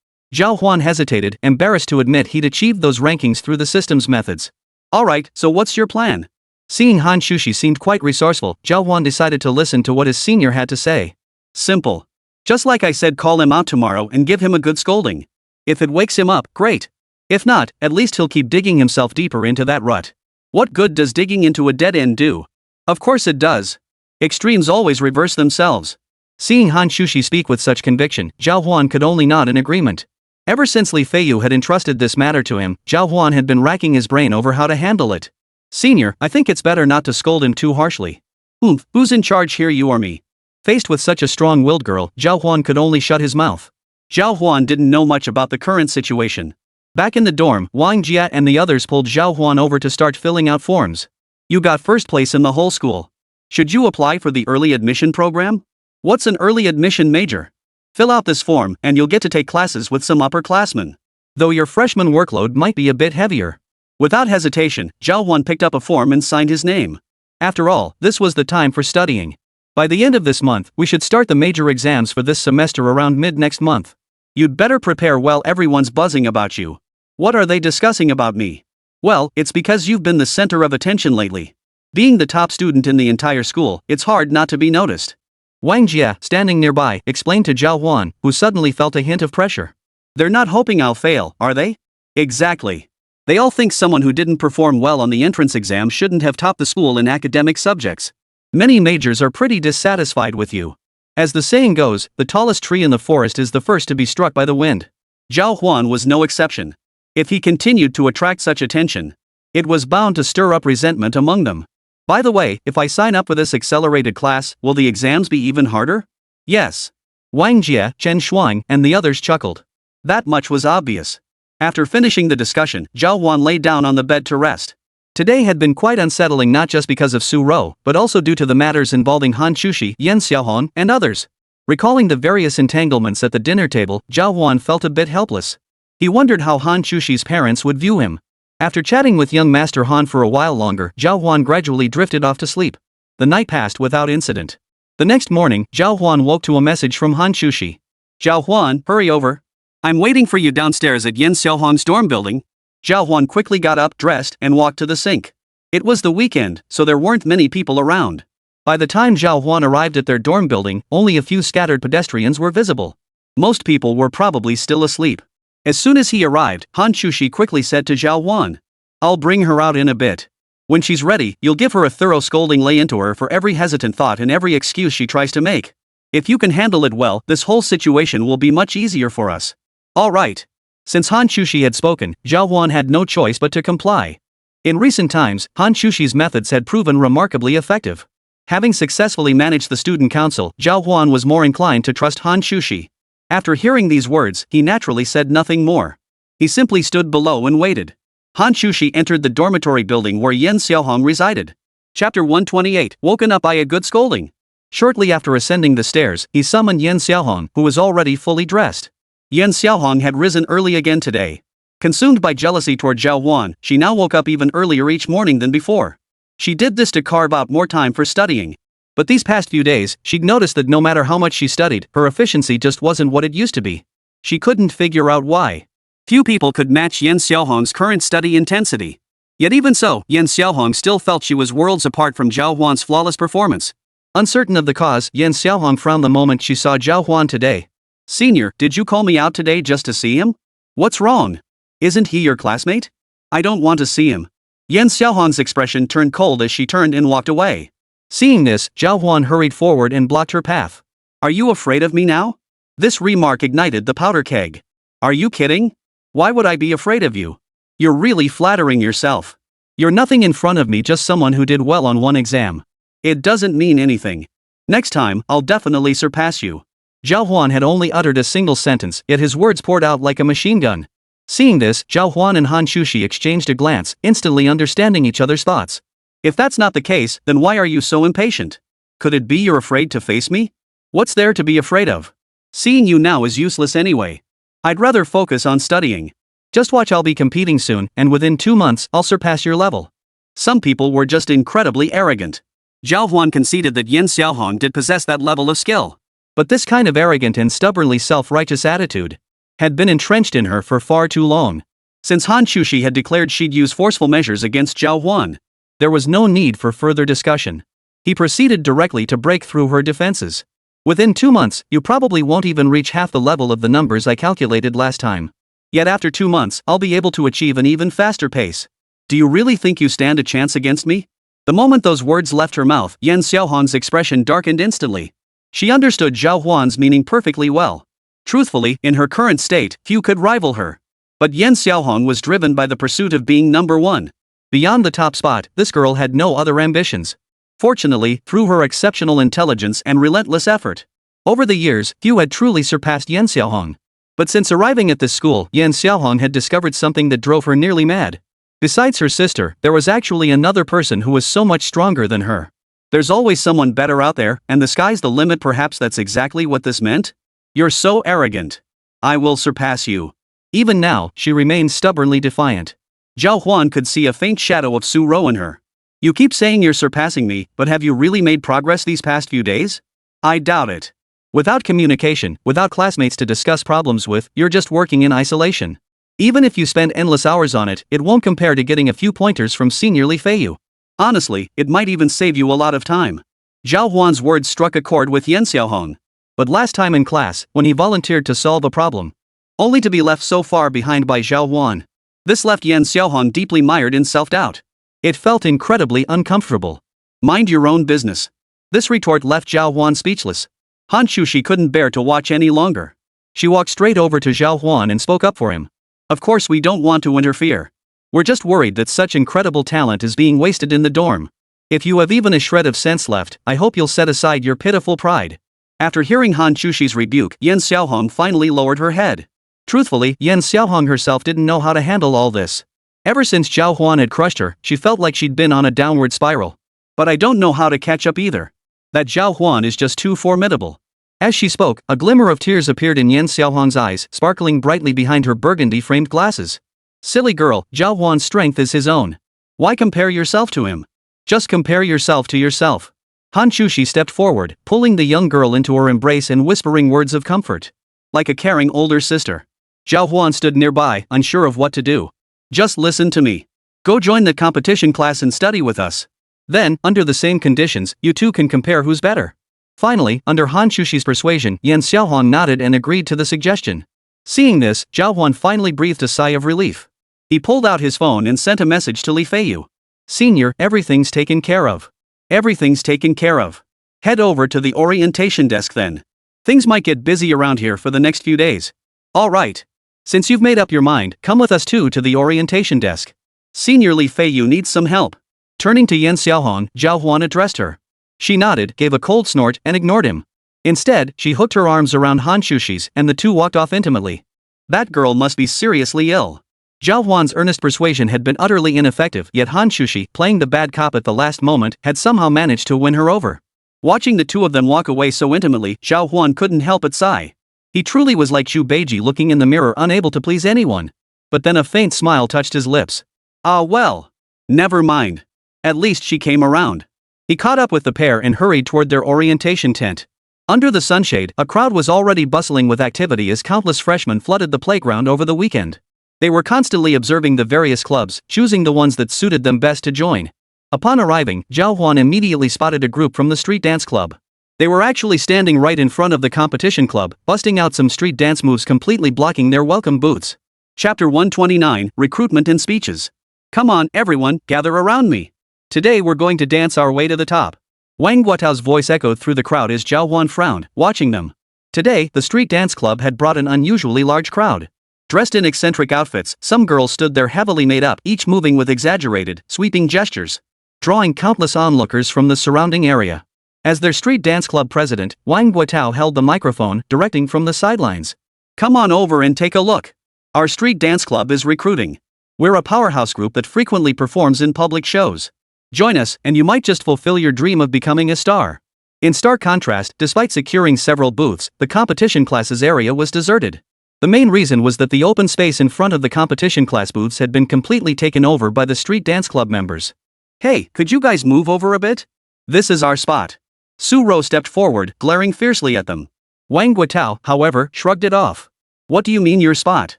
Huān hesitated, embarrassed to admit he'd achieved those rankings through the system's methods. Alright, so what's your plan? Seeing Hán Chǔxī seemed quite resourceful, Zhào Huān decided to listen to what his senior had to say. Simple. Just like I said, call him out tomorrow and give him a good scolding. If it wakes him up, great. If not, at least he'll keep digging himself deeper into that rut. What good does digging into a dead end do? Of course it does. Extremes always reverse themselves. Seeing Hán Chǔxī speak with such conviction, Zhào Huān could only nod in agreement. Ever since Li Feiyu had entrusted this matter to him, Zhào Huān had been racking his brain over how to handle it. Senior, I think it's better not to scold him too harshly. Who's in charge here, you or me? Faced with such a strong-willed girl, Zhào Huān could only shut his mouth. Zhào Huān didn't know much about the current situation. Back in the dorm, Wang Jia and the others pulled Zhào Huān over to start filling out forms. You got first place in the whole school. Should you apply for the early admission program? What's an early admission major? Fill out this form, and you'll get to take classes with some upperclassmen. Though your freshman workload might be a bit heavier. Without hesitation, Zhào Huān picked up a form and signed his name. After all, this was the time for studying. By the end of this month, we should start the major exams for this semester around mid-next month. You'd better prepare well, everyone's buzzing about you. What are they discussing about me? Well, it's because you've been the center of attention lately. Being the top student in the entire school, it's hard not to be noticed. Wang Jia, standing nearby, explained to Zhào Huān, who suddenly felt a hint of pressure. They're not hoping I'll fail, are they? Exactly. They all think someone who didn't perform well on the entrance exam shouldn't have topped the school in academic subjects. Many majors are pretty dissatisfied with you. As the saying goes, the tallest tree in the forest is the first to be struck by the wind. Zhào Huān was no exception. If he continued to attract such attention, it was bound to stir up resentment among them. By the way, if I sign up for this accelerated class, will the exams be even harder? Yes. Wang Jia, Chen Shuang, and the others chuckled. That much was obvious. After finishing the discussion, Zhào Huān lay down on the bed to rest. Today had been quite unsettling, not just because of Su Rou, but also due to the matters involving Hán Chǔxī, Yan Xiaohong, and others. Recalling the various entanglements at the dinner table, Zhào Huān felt a bit helpless. He wondered how Hán Chǔxī's parents would view him. After chatting with young Master Han for a while longer, Zhào Huān gradually drifted off to sleep. The night passed without incident. The next morning, Zhào Huān woke to a message from Hán Chǔxī. Zhào Huān, hurry over. I'm waiting for you downstairs at Yan Xiaohong's dorm building. Zhào Huān quickly got up, dressed, and walked to the sink. It was the weekend, so there weren't many people around. By the time Zhào Huān arrived at their dorm building, only a few scattered pedestrians were visible. Most people were probably still asleep. As soon as he arrived, Hán Chǔxī quickly said to Zhào Huān, I'll bring her out in a bit. When she's ready, you'll give her a thorough scolding, lay into her for every hesitant thought and every excuse she tries to make. If you can handle it well, this whole situation will be much easier for us. All right. Since Hán Chǔxī had spoken, Zhào Huān had no choice but to comply. In recent times, Hán Chǔxī's methods had proven remarkably effective. Having successfully managed the student council, Zhào Huān was more inclined to trust Hán Chǔxī. After hearing these words, he naturally said nothing more. He simply stood below and waited. Hán Chǔxī entered the dormitory building where Yan Xiaohong resided. Chapter 128, Woken Up by a Good Scolding. Shortly after ascending the stairs, he summoned Yan Xiaohong, who was already fully dressed. Yan Xiaohong had risen early again today. Consumed by jealousy toward Zhào Huān, she now woke up even earlier each morning than before. She did this to carve out more time for studying. But these past few days, she'd noticed that no matter how much she studied, her efficiency just wasn't what it used to be. She couldn't figure out why. Few people could match Yan Xiaohong's current study intensity. Yet even so, Yan Xiaohong still felt she was worlds apart from Zhào Huān's flawless performance. Uncertain of the cause, Yan Xiaohong frowned the moment she saw Zhào Huān today. Senior, did you call me out today just to see him? What's wrong? Isn't he your classmate? I don't want to see him. Yan Xiaohong's expression turned cold as she turned and walked away. Seeing this, Zhào Huān hurried forward and blocked her path. Are you afraid of me now? This remark ignited the powder keg. Are you kidding? Why would I be afraid of you? You're really flattering yourself. You're nothing in front of me, just someone who did well on one exam. It doesn't mean anything. Next time, I'll definitely surpass you. Zhào Huān had only uttered a single sentence, yet his words poured out like a machine gun. Seeing this, Zhào Huān and Hán Chǔxī exchanged a glance, instantly understanding each other's thoughts. If that's not the case, then why are you so impatient? Could it be you're afraid to face me? What's there to be afraid of? Seeing you now is useless anyway. I'd rather focus on studying. Just watch, I'll be competing soon, and within 2 months, I'll surpass your level. Some people were just incredibly arrogant. Zhào Huān conceded that Yan Xiaohong did possess that level of skill. But this kind of arrogant and stubbornly self-righteous attitude had been entrenched in her for far too long. Since Hán Chǔxī had declared she'd use forceful measures against Zhào Huān, there was no need for further discussion. He proceeded directly to break through her defenses. Within 2 months, you probably won't even reach half the level of the numbers I calculated last time. Yet after 2 months, I'll be able to achieve an even faster pace. Do you really think you stand a chance against me? The moment those words left her mouth, Yan Xiaohong's expression darkened instantly. She understood Zhào Huān's meaning perfectly well. Truthfully, in her current state, few could rival her. But Yan Xiaohong was driven by the pursuit of being number one. Beyond the top spot, this girl had no other ambitions. Fortunately, through her exceptional intelligence and relentless effort, over the years, few had truly surpassed Yan Xiaohong. But since arriving at this school, Yan Xiaohong had discovered something that drove her nearly mad. Besides her sister, there was actually another person who was so much stronger than her. There's always someone better out there, and the sky's the limit. Perhaps that's exactly what this meant? You're so arrogant. I will surpass you. Even now, she remained stubbornly defiant. Zhào Huān could see a faint shadow of Su-ro in her. You keep saying you're surpassing me, but have you really made progress these past few days? I doubt it. Without communication, without classmates to discuss problems with, you're just working in isolation. Even if you spend endless hours on it, it won't compare to getting a few pointers from Senior Li Feiyu. Honestly, it might even save you a lot of time. Zhào Huān's words struck a chord with Yan Xiaohong. But last time in class, when he volunteered to solve a problem, only to be left so far behind by Zhào Huān, this left Yan Xiaohong deeply mired in self-doubt. It felt incredibly uncomfortable. Mind your own business. This retort left Zhào Huān speechless. Hán Chǔxī couldn't bear to watch any longer. She walked straight over to Zhào Huān and spoke up for him. Of course, we don't want to interfere. We're just worried that such incredible talent is being wasted in the dorm. If you have even a shred of sense left, I hope you'll set aside your pitiful pride. After hearing Hán Chǔxī's rebuke, Yan Xiaohong finally lowered her head. Truthfully, Yan Xiaohong herself didn't know how to handle all this. Ever since Zhào Huān had crushed her, she felt like she'd been on a downward spiral. But I don't know how to catch up either. That Zhào Huān is just too formidable. As she spoke, a glimmer of tears appeared in Yan Xiaohong's eyes, sparkling brightly behind her burgundy-framed glasses. Silly girl, Zhào Huān's strength is his own. Why compare yourself to him? Just compare yourself to yourself. Hán Chǔxī stepped forward, pulling the young girl into her embrace and whispering words of comfort. Like a caring older sister. Zhào Huān stood nearby, unsure of what to do. Just listen to me. Go join the competition class and study with us. Then, under the same conditions, you two can compare who's better. Finally, under Hán Chǔxī's persuasion, Yan Xiaohong nodded and agreed to the suggestion. Seeing this, Zhào Huān finally breathed a sigh of relief. He pulled out his phone and sent a message to Li Feiyu. Senior, everything's taken care of. Everything's taken care of. Head over to the orientation desk then. Things might get busy around here for the next few days. All right. Since you've made up your mind, come with us too to the orientation desk. Senior Li Feiyu needs some help. Turning to Yan Xiaohong, Zhào Huān addressed her. She nodded, gave a cold snort, and ignored him. Instead, she hooked her arms around Hán Chǔxī's, and the two walked off intimately. That girl must be seriously ill. Zhào Huān's earnest persuasion had been utterly ineffective, yet Hán Chǔxī, playing the bad cop at the last moment, had somehow managed to win her over. Watching the two of them walk away so intimately, Zhào Huān couldn't help but sigh. He truly was like Zhu Beiji looking in the mirror, unable to please anyone. But then a faint smile touched his lips. Ah well. Never mind. At least she came around. He caught up with the pair and hurried toward their orientation tent. Under the sunshade, a crowd was already bustling with activity as countless freshmen flooded the playground over the weekend. They were constantly observing the various clubs, choosing the ones that suited them best to join. Upon arriving, Zhào Huān immediately spotted a group from the street dance club. They were actually standing right in front of the competition club, busting out some street dance moves completely blocking their welcome booths. Chapter 129, Recruitment and Speeches. Come on, everyone, gather around me. Today we're going to dance our way to the top. Wang Guotao's voice echoed through the crowd as Zhào Huān frowned, watching them. Today, the street dance club had brought an unusually large crowd. Dressed in eccentric outfits, some girls stood there heavily made up, each moving with exaggerated, sweeping gestures. drawing countless onlookers from the surrounding area. As their street dance club president, Wang Guotao held the microphone, directing from the sidelines. Come on over and take a look. Our street dance club is recruiting. We're a powerhouse group that frequently performs in public shows. Join us, and you might just fulfill your dream of becoming a star. In stark contrast, despite securing several booths, the competition classes area was deserted. The main reason was that the open space in front of the competition class booths had been completely taken over by the street dance club members. Hey, could you guys move over a bit? This is our spot. Su Ro stepped forward, glaring fiercely at them. Wang Guotao, however, shrugged it off. What do you mean your spot?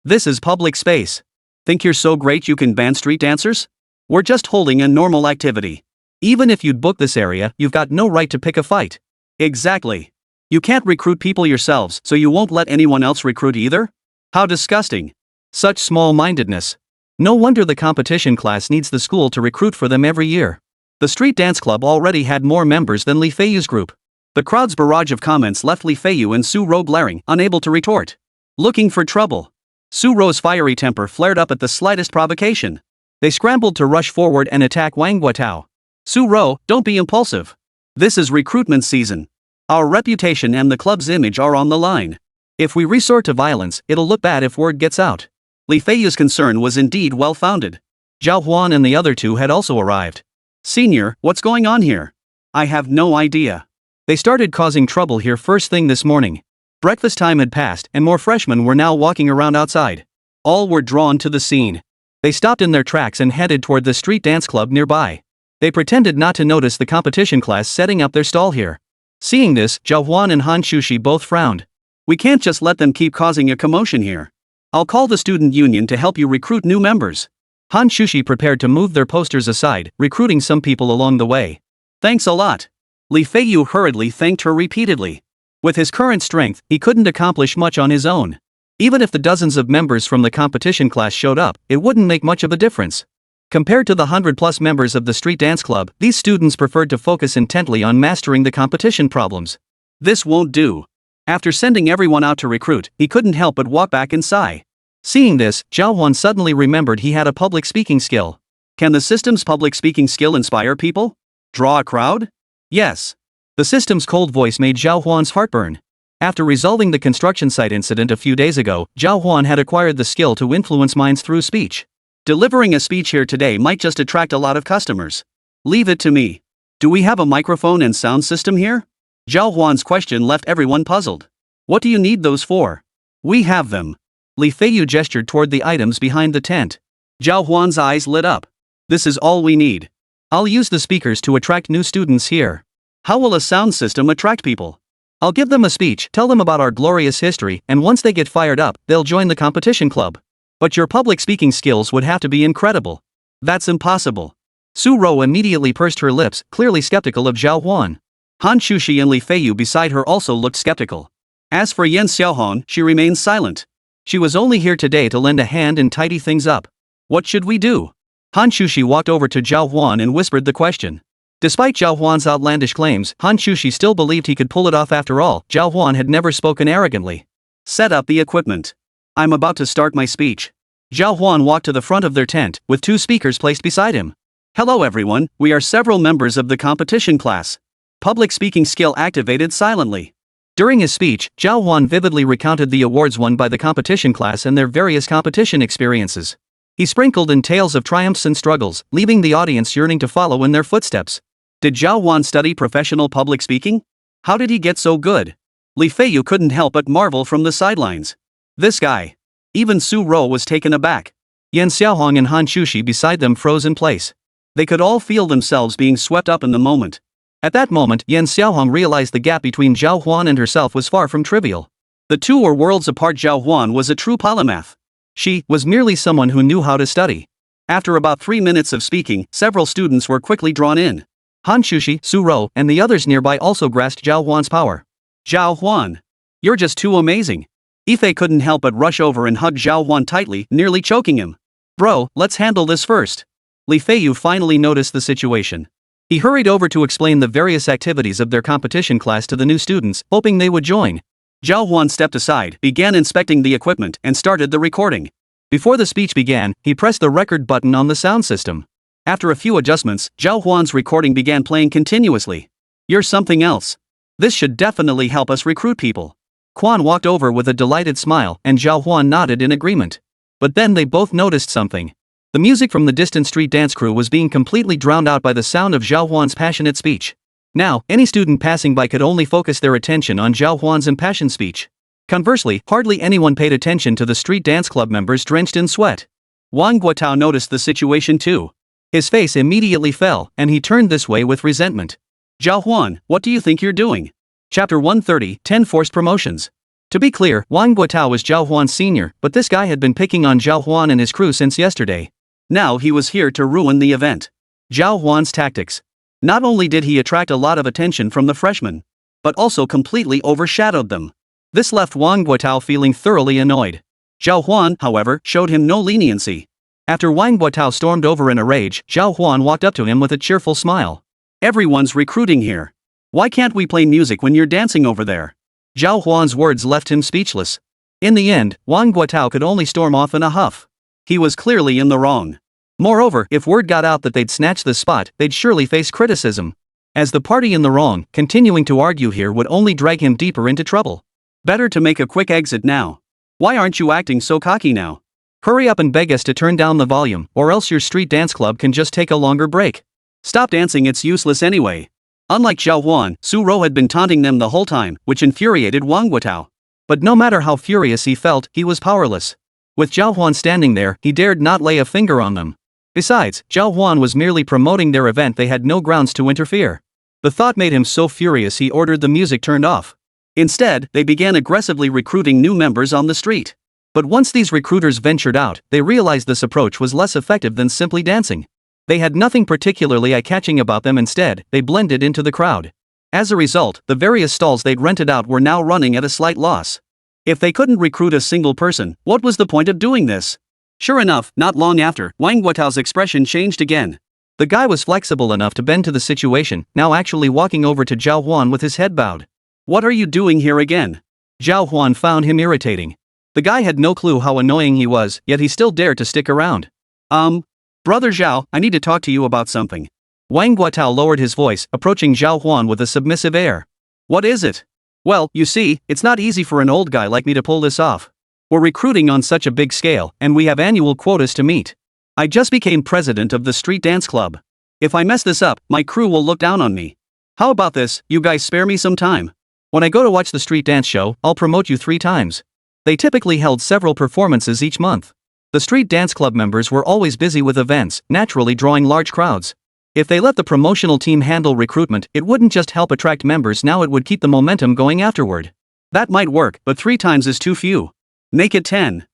This is public space. Think you're so great you can ban street dancers? We're just holding a normal activity. Even if you'd book this area, you've got no right to pick a fight. Exactly. You can't recruit people yourselves, so you won't let anyone else recruit either? How disgusting. Such small-mindedness. No wonder the competition class needs the school to recruit for them every year. The street dance club already had more members than Li Feiyu's group. The crowd's barrage of comments left Li Feiyu and Su Ro glaring, unable to retort. Looking for trouble. Su Ro's fiery temper flared up at the slightest provocation. They scrambled to rush forward and attack Wang Guotao. Su Ro, don't be impulsive. This is recruitment season. Our reputation and the club's image are on the line. If we resort to violence, it'll look bad if word gets out. Li Feiyu's concern was indeed well-founded. Zhào Huān and the other two had also arrived. Senior, what's going on here? I have no idea. They started causing trouble here first thing this morning. Breakfast time had passed and more freshmen were now walking around outside. All were drawn to the scene. They stopped in their tracks and headed toward the street dance club nearby. They pretended not to notice the competition class setting up their stall here. Seeing this, Zhào Huān and Hán Chǔxī both frowned. We can't just let them keep causing a commotion here. I'll call the student union to help you recruit new members. Hán Chǔxī prepared to move their posters aside, recruiting some people along the way. Thanks a lot. Li Feiyu hurriedly thanked her repeatedly. With his current strength, he couldn't accomplish much on his own. Even if the dozens of members from the competition class showed up, it wouldn't make much of a difference. Compared to the 100+ members of the street dance club, these students preferred to focus intently on mastering the competition problems. This won't do. After sending everyone out to recruit, he couldn't help but walk back and sigh. Seeing this, Zhào Huān suddenly remembered he had a public speaking skill. Can the system's public speaking skill inspire people? Draw a crowd? Yes. The system's cold voice made Zhào Huān's heart burn. After resolving the construction site incident a few days ago, Zhào Huān had acquired the skill to influence minds through speech. Delivering a speech here today might just attract a lot of customers. Leave it to me. Do we have a microphone and sound system here? Zhào Huān's question left everyone puzzled. What do you need those for? We have them. Li Feiyu gestured toward the items behind the tent. Zhào Huān's eyes lit up. This is all we need. I'll use the speakers to attract new students here. How will a sound system attract people? I'll give them a speech, tell them about our glorious history, and once they get fired up, they'll join the competition club. But your public speaking skills would have to be incredible. That's impossible. Su Ro immediately pursed her lips, clearly skeptical of Zhào Huān. Hán Chǔxī and Li Feiyu beside her also looked skeptical. As for Yan Xiaohong, she remained silent. She was only here today to lend a hand and tidy things up. What should we do? Hán Chǔxī walked over to Zhào Huān and whispered the question. Despite Zhào Huān's outlandish claims, Hán Chǔxī still believed he could pull it off after all. Zhào Huān had never spoken arrogantly. Set up the equipment. I'm about to start my speech. Zhào Huān walked to the front of their tent, with two speakers placed beside him. Hello everyone, we are several members of the competition class. Public speaking skill activated silently. During his speech, Zhào Huān vividly recounted the awards won by the competition class and their various competition experiences. He sprinkled in tales of triumphs and struggles, leaving the audience yearning to follow in their footsteps. Did Zhào Huān study professional public speaking? How did he get so good? Li Feiyu couldn't help but marvel from the sidelines. This guy. Even Su Ro was taken aback. Yan Xiaohong and Hán Chǔxī beside them froze in place. They could all feel themselves being swept up in the moment. At that moment, Yan Xiaohong realized the gap between Zhào Huān and herself was far from trivial. The two were worlds apart. Zhào Huān was a true polymath. She was merely someone who knew how to study. After about 3 minutes of speaking, several students were quickly drawn in. Hán Chǔxī, Su Ro, and the others nearby also grasped Zhào Huān's power. Zhào Huān. You're just too amazing. Ife couldn't help but rush over and hug Zhào Huān tightly, nearly choking him. Bro, let's handle this first. Li Feiyu finally noticed the situation. He hurried over to explain the various activities of their competition class to the new students, hoping they would join. Zhào Huān stepped aside, began inspecting the equipment, and started the recording. Before the speech began, he pressed the record button on the sound system. After a few adjustments, Zhào Huān's recording began playing continuously. You're something else. This should definitely help us recruit people. Quan walked over with a delighted smile and Zhào Huān nodded in agreement. But then they both noticed something. The music from the distant street dance crew was being completely drowned out by the sound of Zhào Huān's passionate speech. Now, any student passing by could only focus their attention on Zhào Huān's impassioned speech. Conversely, hardly anyone paid attention to the street dance club members drenched in sweat. Wang Guotao noticed the situation too. His face immediately fell, and he turned this way with resentment. Zhào Huān, what do you think you're doing? Chapter 130, 10 Forced Promotions. To be clear, Wang Guotao was Zhào Huān's senior, but this guy had been picking on Zhào Huān and his crew since yesterday. Now he was here to ruin the event. Zhào Huān's tactics. Not only did he attract a lot of attention from the freshmen, but also completely overshadowed them. This left Wang Guotao feeling thoroughly annoyed. Zhào Huān, however, showed him no leniency. After Wang Guotao stormed over in a rage, Zhào Huān walked up to him with a cheerful smile. Everyone's recruiting here. Why can't we play music when you're dancing over there? Zhào Huān's words left him speechless. In the end, Wang Guotao could only storm off in a huff. He was clearly in the wrong. Moreover, if word got out that they'd snatched the spot, they'd surely face criticism. As the party in the wrong, continuing to argue here would only drag him deeper into trouble. Better to make a quick exit now. Why aren't you acting so cocky now? Hurry up and beg us to turn down the volume, or else your street dance club can just take a longer break. Stop dancing, it's useless anyway. Unlike Zhào Huān, Su Rou had been taunting them the whole time, which infuriated Wang Guotao. But no matter how furious he felt, he was powerless. With Zhào Huān standing there, he dared not lay a finger on them. Besides, Zhào Huān was merely promoting their event, they had no grounds to interfere. The thought made him so furious he ordered the music turned off. Instead, they began aggressively recruiting new members on the street. But once these recruiters ventured out, they realized this approach was less effective than simply dancing. They had nothing particularly eye-catching about them, instead, they blended into the crowd. As a result, the various stalls they'd rented out were now running at a slight loss. If they couldn't recruit a single person, what was the point of doing this? Sure enough, not long after, Wang Guotao's expression changed again. The guy was flexible enough to bend to the situation, now actually walking over to Zhào Huān with his head bowed. What are you doing here again? Zhào Huān found him irritating. The guy had no clue how annoying he was, yet he still dared to stick around. Brother Zhao, I need to talk to you about something. Wang Guotao lowered his voice, approaching Zhào Huān with a submissive air. What is it? Well, you see, it's not easy for an old guy like me to pull this off. We're recruiting on such a big scale, and we have annual quotas to meet. I just became president of the street dance club. If I mess this up, my crew will look down on me. How about this, you guys spare me some time? When I go to watch the street dance show, I'll promote you 3 times. They typically held several performances each month. The street dance club members were always busy with events, naturally drawing large crowds. If they let the promotional team handle recruitment, it wouldn't just help attract members, now it would keep the momentum going afterward. That might work, but 3 times is too few. Make it 10.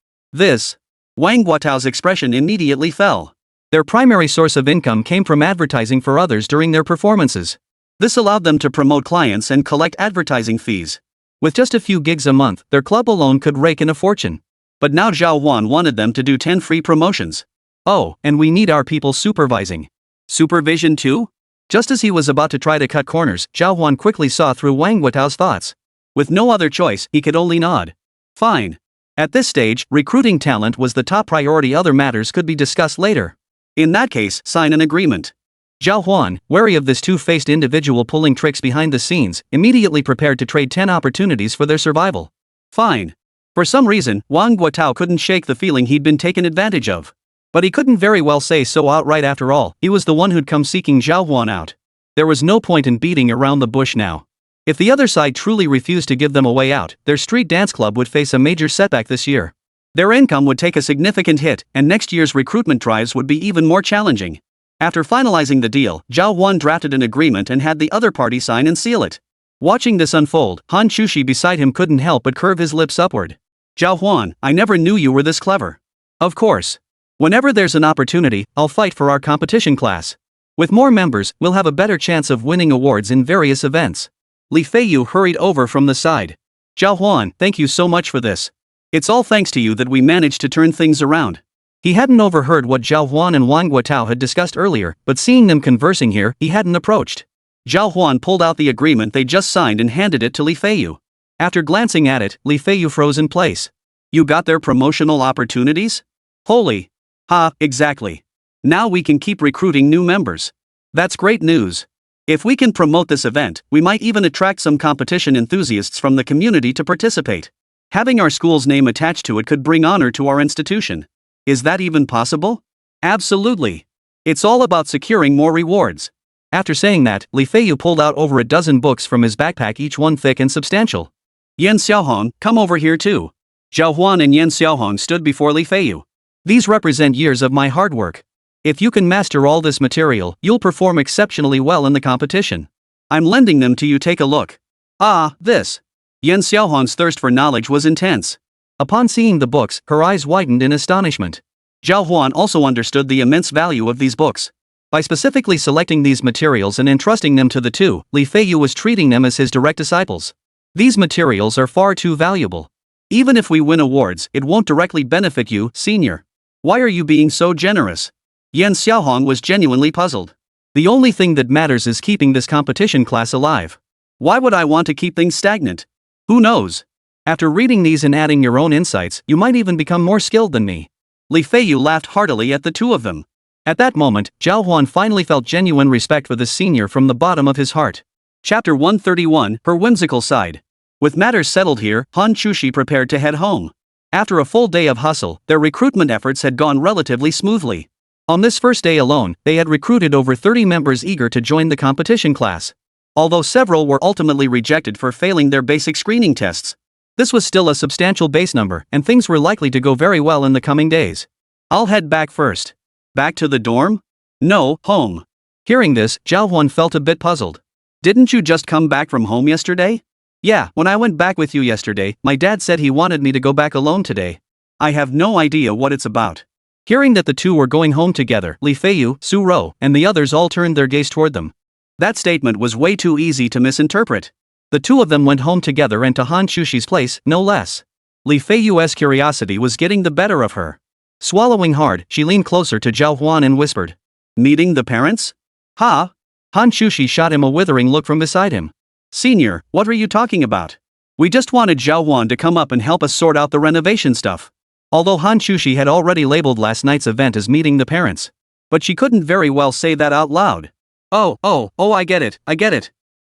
Wang Guotao's expression immediately fell. Their primary source of income came from advertising for others during their performances. This allowed them to promote clients and collect advertising fees. With just a few gigs a month, their club alone could rake in a fortune. But now Zhào Huān wanted them to do 10 free promotions. Oh, and we need our people supervising. Supervision too? Just as he was about to try to cut corners, Zhào Huān quickly saw through Wang Guotao's thoughts. With no other choice, he could only nod. Fine. At this stage, recruiting talent was the top priority, other matters could be discussed later. In that case, sign an agreement. Zhào Huān, wary of this two-faced individual pulling tricks behind the scenes, immediately prepared to trade 10 opportunities for their survival. Fine. For some reason, Wang Guotao couldn't shake the feeling he'd been taken advantage of. But he couldn't very well say so outright, after all, he was the one who'd come seeking Zhào Huān out. There was no point in beating around the bush now. If the other side truly refused to give them a way out, their street dance club would face a major setback this year. Their income would take a significant hit, and next year's recruitment drives would be even more challenging. After finalizing the deal, Zhào Huān drafted an agreement and had the other party sign and seal it. Watching this unfold, Hán Chǔxī beside him couldn't help but curve his lips upward. Zhào Huān, I never knew you were this clever. Of course. Whenever there's an opportunity, I'll fight for our competition class. With more members, we'll have a better chance of winning awards in various events. Li Feiyu hurried over from the side. Zhào Huān, thank you so much for this. It's all thanks to you that we managed to turn things around. He hadn't overheard what Zhào Huān and Wang Guotao had discussed earlier, but seeing them conversing here, he hadn't approached. Zhào Huān pulled out the agreement they just signed and handed it to Li Feiyu. After glancing at it, Li Feiyu froze in place. You got their promotional opportunities? Holy. Ha, exactly. Now we can keep recruiting new members. That's great news. If we can promote this event, we might even attract some competition enthusiasts from the community to participate. Having our school's name attached to it could bring honor to our institution. Is that even possible? Absolutely. It's all about securing more rewards. After saying that, Li Feiyu pulled out over a dozen books from his backpack, each one thick and substantial. Yan Xiaohong, come over here too. Zhào Huān and Yan Xiaohong stood before Li Feiyu. These represent years of my hard work. If you can master all this material, you'll perform exceptionally well in the competition. I'm lending them to you, take a look. Ah, this. Yan Xiaohong's thirst for knowledge was intense. Upon seeing the books, her eyes widened in astonishment. Zhào Huān also understood the immense value of these books. By specifically selecting these materials and entrusting them to the two, Li Feiyu was treating them as his direct disciples. These materials are far too valuable. Even if we win awards, it won't directly benefit you, senior. Why are you being so generous? Yan Xiaohong was genuinely puzzled. The only thing that matters is keeping this competition class alive. Why would I want to keep things stagnant? Who knows? After reading these and adding your own insights, you might even become more skilled than me. Li Feiyu laughed heartily at the two of them. At that moment, Zhào Huān finally felt genuine respect for the senior from the bottom of his heart. Chapter 131, Her Whimsical Side. With matters settled here, Hán Chǔxī prepared to head home. After a full day of hustle, their recruitment efforts had gone relatively smoothly. On this first day alone, they had recruited over 30 members eager to join the competition class. Although several were ultimately rejected for failing their basic screening tests. This was still a substantial base number, and things were likely to go very well in the coming days. I'll head back first. Back to the dorm? No, home. Hearing this, Zhào Huān felt a bit puzzled. Didn't you just come back from home yesterday? Yeah, when I went back with you yesterday, my dad said he wanted me to go back alone today. I have no idea what it's about. Hearing that the two were going home together, Li Feiyu, Su Ro, and the others all turned their gaze toward them. That statement was way too easy to misinterpret. The two of them went home together and to Hán Chǔxī's place, no less. Li Feiyu's curiosity was getting the better of her. Swallowing hard, she leaned closer to Zhào Huān and whispered, "Meeting the parents? Ha?" Hán Chǔxī shot him a withering look from beside him. "Senior, what are you talking about? We just wanted Zhào Huān to come up and help us sort out the renovation stuff." Although Hán Chǔxī had already labeled last night's event as meeting the parents. But she couldn't very well say that out loud. Oh, I get it.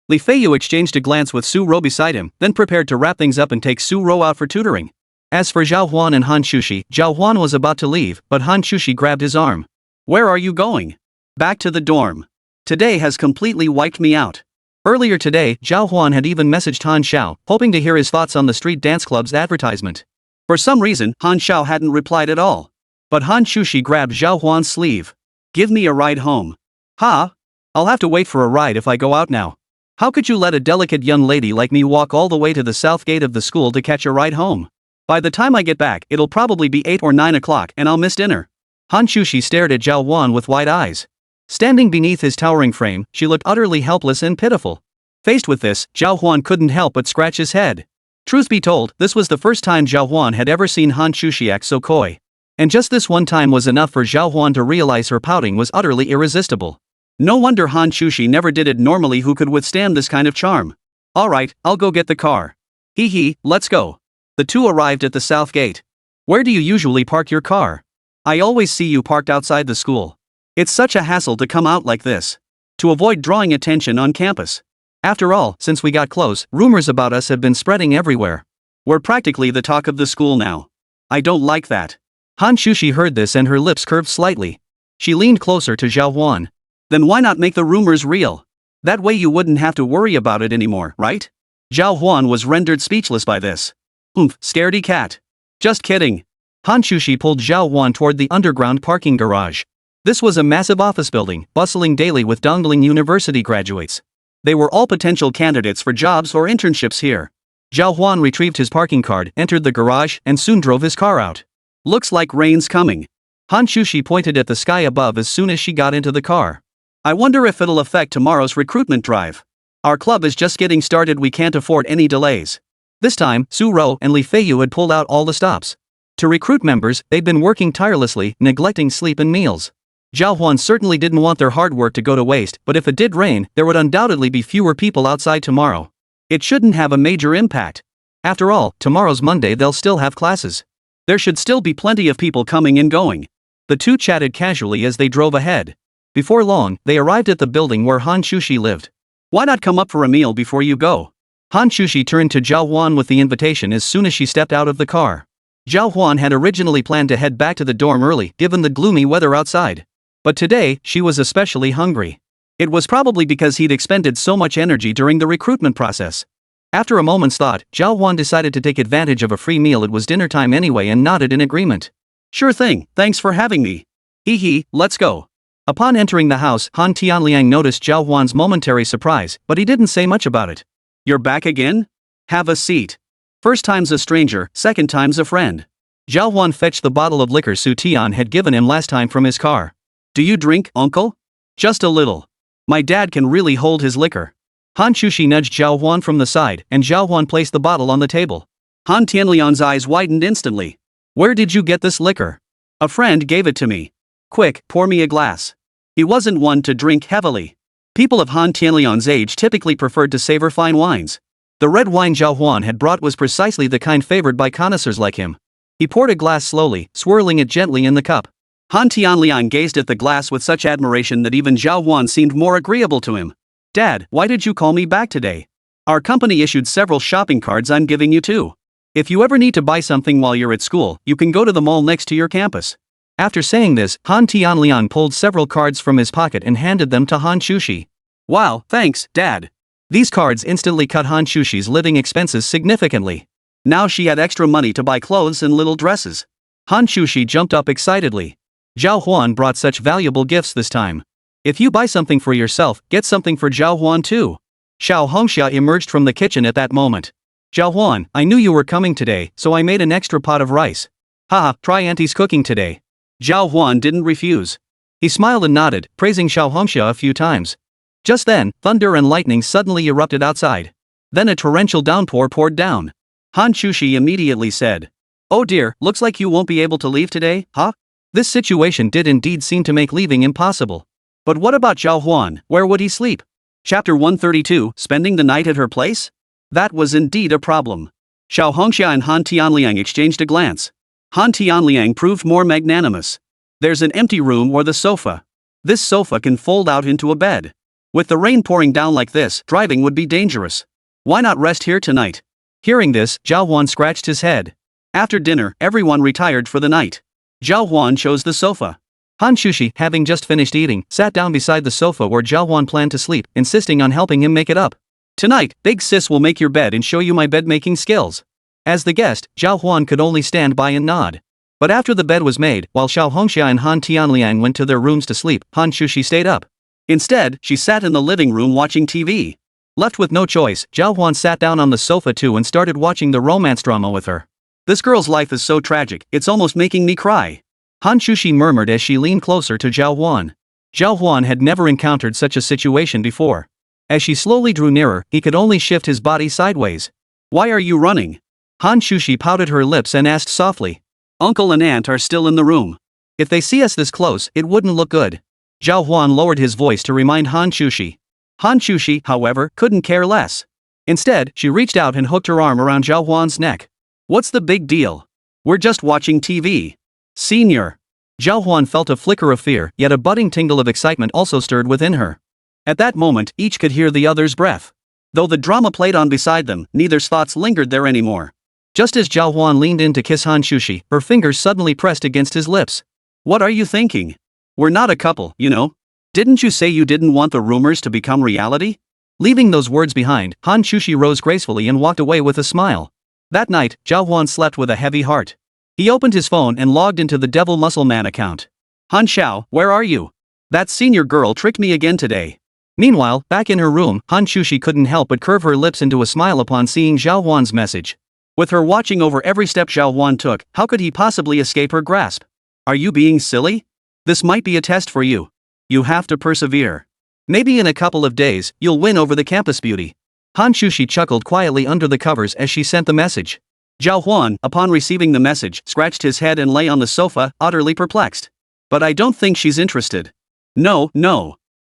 Li Feiyu exchanged a glance with Su Ro beside him, then prepared to wrap things up and take Su Ro out for tutoring. As for Zhào Huān and Hán Chǔxī, Zhào Huān was about to leave, but Hán Chǔxī grabbed his arm. "Where are you going?" "Back to the dorm. Today has completely wiped me out." Earlier today, Zhào Huān had even messaged Hán Shào, hoping to hear his thoughts on the street dance club's advertisement. For some reason, Hán Shào hadn't replied at all. But Hán Chǔxī grabbed Zhào Huān's sleeve. "Give me a ride home." "Ha? I'll have to wait for a ride if I go out now. How could you let a delicate young lady like me walk all the way to the south gate of the school to catch a ride home? By the time I get back, it'll probably be 8 or 9 o'clock and I'll miss dinner." Hán Chǔxī stared at Zhào Huān with wide eyes. Standing beneath his towering frame, she looked utterly helpless and pitiful. Faced with this, Zhào Huān couldn't help but scratch his head. Truth be told, this was the first time Zhào Huān had ever seen Hán Chǔxī act so coy. And just this one time was enough for Zhào Huān to realize her pouting was utterly irresistible. No wonder Hán Chǔxī never did it normally. Who could withstand this kind of charm? "Alright, I'll go get the car." "Hee, let's go." The two arrived at the south gate. "Where do you usually park your car? I always see you parked outside the school. It's such a hassle to come out like this. To avoid drawing attention on campus. After all, since we got close, rumors about us have been spreading everywhere. We're practically the talk of the school now. I don't like that." Hán Chǔxī heard this and her lips curved slightly. She leaned closer to Zhào Huān. "Then why not make the rumors real? That way you wouldn't have to worry about it anymore, right?" Zhào Huān was rendered speechless by this. Scaredy cat. "Just kidding." Hán Chǔxī pulled Zhào Huān toward the underground parking garage. This was a massive office building, bustling daily with dongling university graduates. They were all potential candidates for jobs or internships here. Zhào Huān retrieved his parking card, entered the garage, and soon drove his car out. "Looks like rain's coming." Hán Chǔxī pointed at the sky above as soon as she got into the car. "I wonder if it'll affect tomorrow's recruitment drive. Our club is just getting started. We can't afford any delays." This time, Su Ro and Li Feiyu had pulled out all the stops. To recruit members, they'd been working tirelessly, neglecting sleep and meals. Zhào Huān certainly didn't want their hard work to go to waste, but if it did rain, there would undoubtedly be fewer people outside tomorrow. It shouldn't have a major impact. After all, tomorrow's Monday, they'll still have classes. There should still be plenty of people coming and going. The two chatted casually as they drove ahead. Before long, they arrived at the building where Hán Chǔxī lived. Why not come up for a meal before you go? Hán Chǔxī turned to Zhào Huān with the invitation as soon as she stepped out of the car. Zhào Huān had originally planned to head back to the dorm early given the gloomy weather outside. But today, she was especially hungry. It was probably because he'd expended so much energy during the recruitment process. After a moment's thought, Zhào Huān decided to take advantage of a free meal. It was dinner time anyway and nodded in agreement. Sure thing, thanks for having me. Hee, let's go. Upon entering the house, Han Tianliang noticed Zhào Huān's momentary surprise, but he didn't say much about it. You're back again? Have a seat. First time's a stranger, second time's a friend. Zhào Huān fetched the bottle of liquor Su Tian had given him last time from his car. Do you drink, uncle? Just a little. My dad can really hold his liquor. Hán Chǔxī nudged Zhào Huān from the side, and Zhào Huān placed the bottle on the table. Han Tianliang's eyes widened instantly. Where did you get this liquor? A friend gave it to me. Quick, pour me a glass. He wasn't one to drink heavily. People of Han Tianliang's age typically preferred to savor fine wines. The red wine Zhào Huān had brought was precisely the kind favored by connoisseurs like him. He poured a glass slowly, swirling it gently in the cup. Han Tianliang gazed at the glass with such admiration that even Zhào Huān seemed more agreeable to him. Dad, why did you call me back today? Our company issued several shopping cards I'm giving you too. If you ever need to buy something while you're at school, you can go to the mall next to your campus. After saying this, Han Tianliang pulled several cards from his pocket and handed them to Hán Chǔxī. Wow, thanks, Dad. These cards instantly cut Hán Chǔxī's living expenses significantly. Now she had extra money to buy clothes and little dresses. Hán Chǔxī jumped up excitedly. Zhào Huān brought such valuable gifts this time. If you buy something for yourself, get something for Zhào Huān too. Xiao Hongxia emerged from the kitchen at that moment. Zhào Huān, I knew you were coming today, so I made an extra pot of rice. Haha, try auntie's cooking today. Zhào Huān didn't refuse. He smiled and nodded, praising Xiao Hongxia a few times. Just then, thunder and lightning suddenly erupted outside. Then a torrential downpour poured down. Hán Chǔxī immediately said, Oh dear, looks like you won't be able to leave today, huh? This situation did indeed seem to make leaving impossible. But what about Zhào Huān, where would he sleep? Chapter 132, Spending the night at her place? That was indeed a problem. Xiao Hongxia and Han Tianliang exchanged a glance. Han Tianliang proved more magnanimous. There's an empty room or the sofa. This sofa can fold out into a bed. With the rain pouring down like this, driving would be dangerous. Why not rest here tonight? Hearing this, Zhào Huān scratched his head. After dinner, everyone retired for the night. Zhào Huān chose the sofa. Hán Chǔxī, having just finished eating, sat down beside the sofa where Zhào Huān planned to sleep, insisting on helping him make it up. Tonight, Big Sis will make your bed and show you my bed-making skills. As the guest, Zhào Huān could only stand by and nod. But after the bed was made, while Xiao Hongxia and Han Tianliang went to their rooms to sleep, Hán Chǔxī stayed up. Instead, she sat in the living room watching TV. Left with no choice, Zhào Huān sat down on the sofa too and started watching the romance drama with her. This girl's life is so tragic, it's almost making me cry. Hán Chǔxī murmured as she leaned closer to Zhào Huān. Zhào Huān had never encountered such a situation before. As she slowly drew nearer, he could only shift his body sideways. Why are you running? Hán Chǔxī pouted her lips and asked softly. Uncle and aunt are still in the room. If they see us this close, it wouldn't look good. Zhào Huān lowered his voice to remind Hán Chǔxī. Hán Chǔxī, however, couldn't care less. Instead, she reached out and hooked her arm around Zhào Huān's neck. What's the big deal? We're just watching TV. Senior. Zhào Huān felt a flicker of fear, yet a budding tingle of excitement also stirred within her. At that moment, each could hear the other's breath. Though the drama played on beside them, neither's thoughts lingered there anymore. Just as Zhào Huān leaned in to kiss Hán Chǔxī, her fingers suddenly pressed against his lips. What are you thinking? We're not a couple, you know. Didn't you say you didn't want the rumors to become reality? Leaving those words behind, Hán Chǔxī rose gracefully and walked away with a smile. That night, Zhào Huān slept with a heavy heart. He opened his phone and logged into the Devil Muscle Man account. Han Shào, where are you? That senior girl tricked me again today. Meanwhile, back in her room, Hán Chǔxī couldn't help but curve her lips into a smile upon seeing Zhào Huān's message. With her watching over every step Zhào Huān took, how could he possibly escape her grasp? Are you being silly? This might be a test for you. You have to persevere. Maybe in a couple of days, you'll win over the campus beauty. Hán Chǔxī chuckled quietly under the covers as she sent the message. Zhào Huān, upon receiving the message, scratched his head and lay on the sofa, utterly perplexed. But I don't think she's interested. No.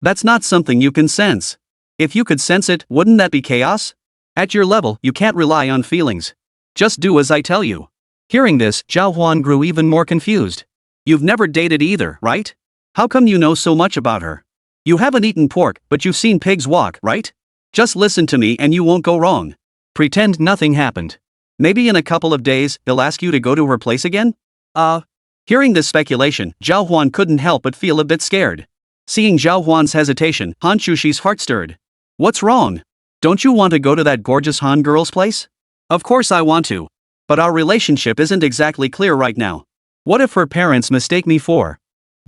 That's not something you can sense. If you could sense it, wouldn't that be chaos? At your level, you can't rely on feelings. Just do as I tell you. Hearing this, Zhào Huān grew even more confused. You've never dated either, right? How come you know so much about her? You haven't eaten pork, but you've seen pigs walk, right? Just listen to me and you won't go wrong. Pretend nothing happened. Maybe in a couple of days, they'll ask you to go to her place again? Hearing this speculation, Zhào Huān couldn't help but feel a bit scared. Seeing Zhào Huān's hesitation, Hán Chǔxī's heart stirred. What's wrong? Don't you want to go to that gorgeous Han girl's place? Of course I want to. But our relationship isn't exactly clear right now. What if her parents mistake me for?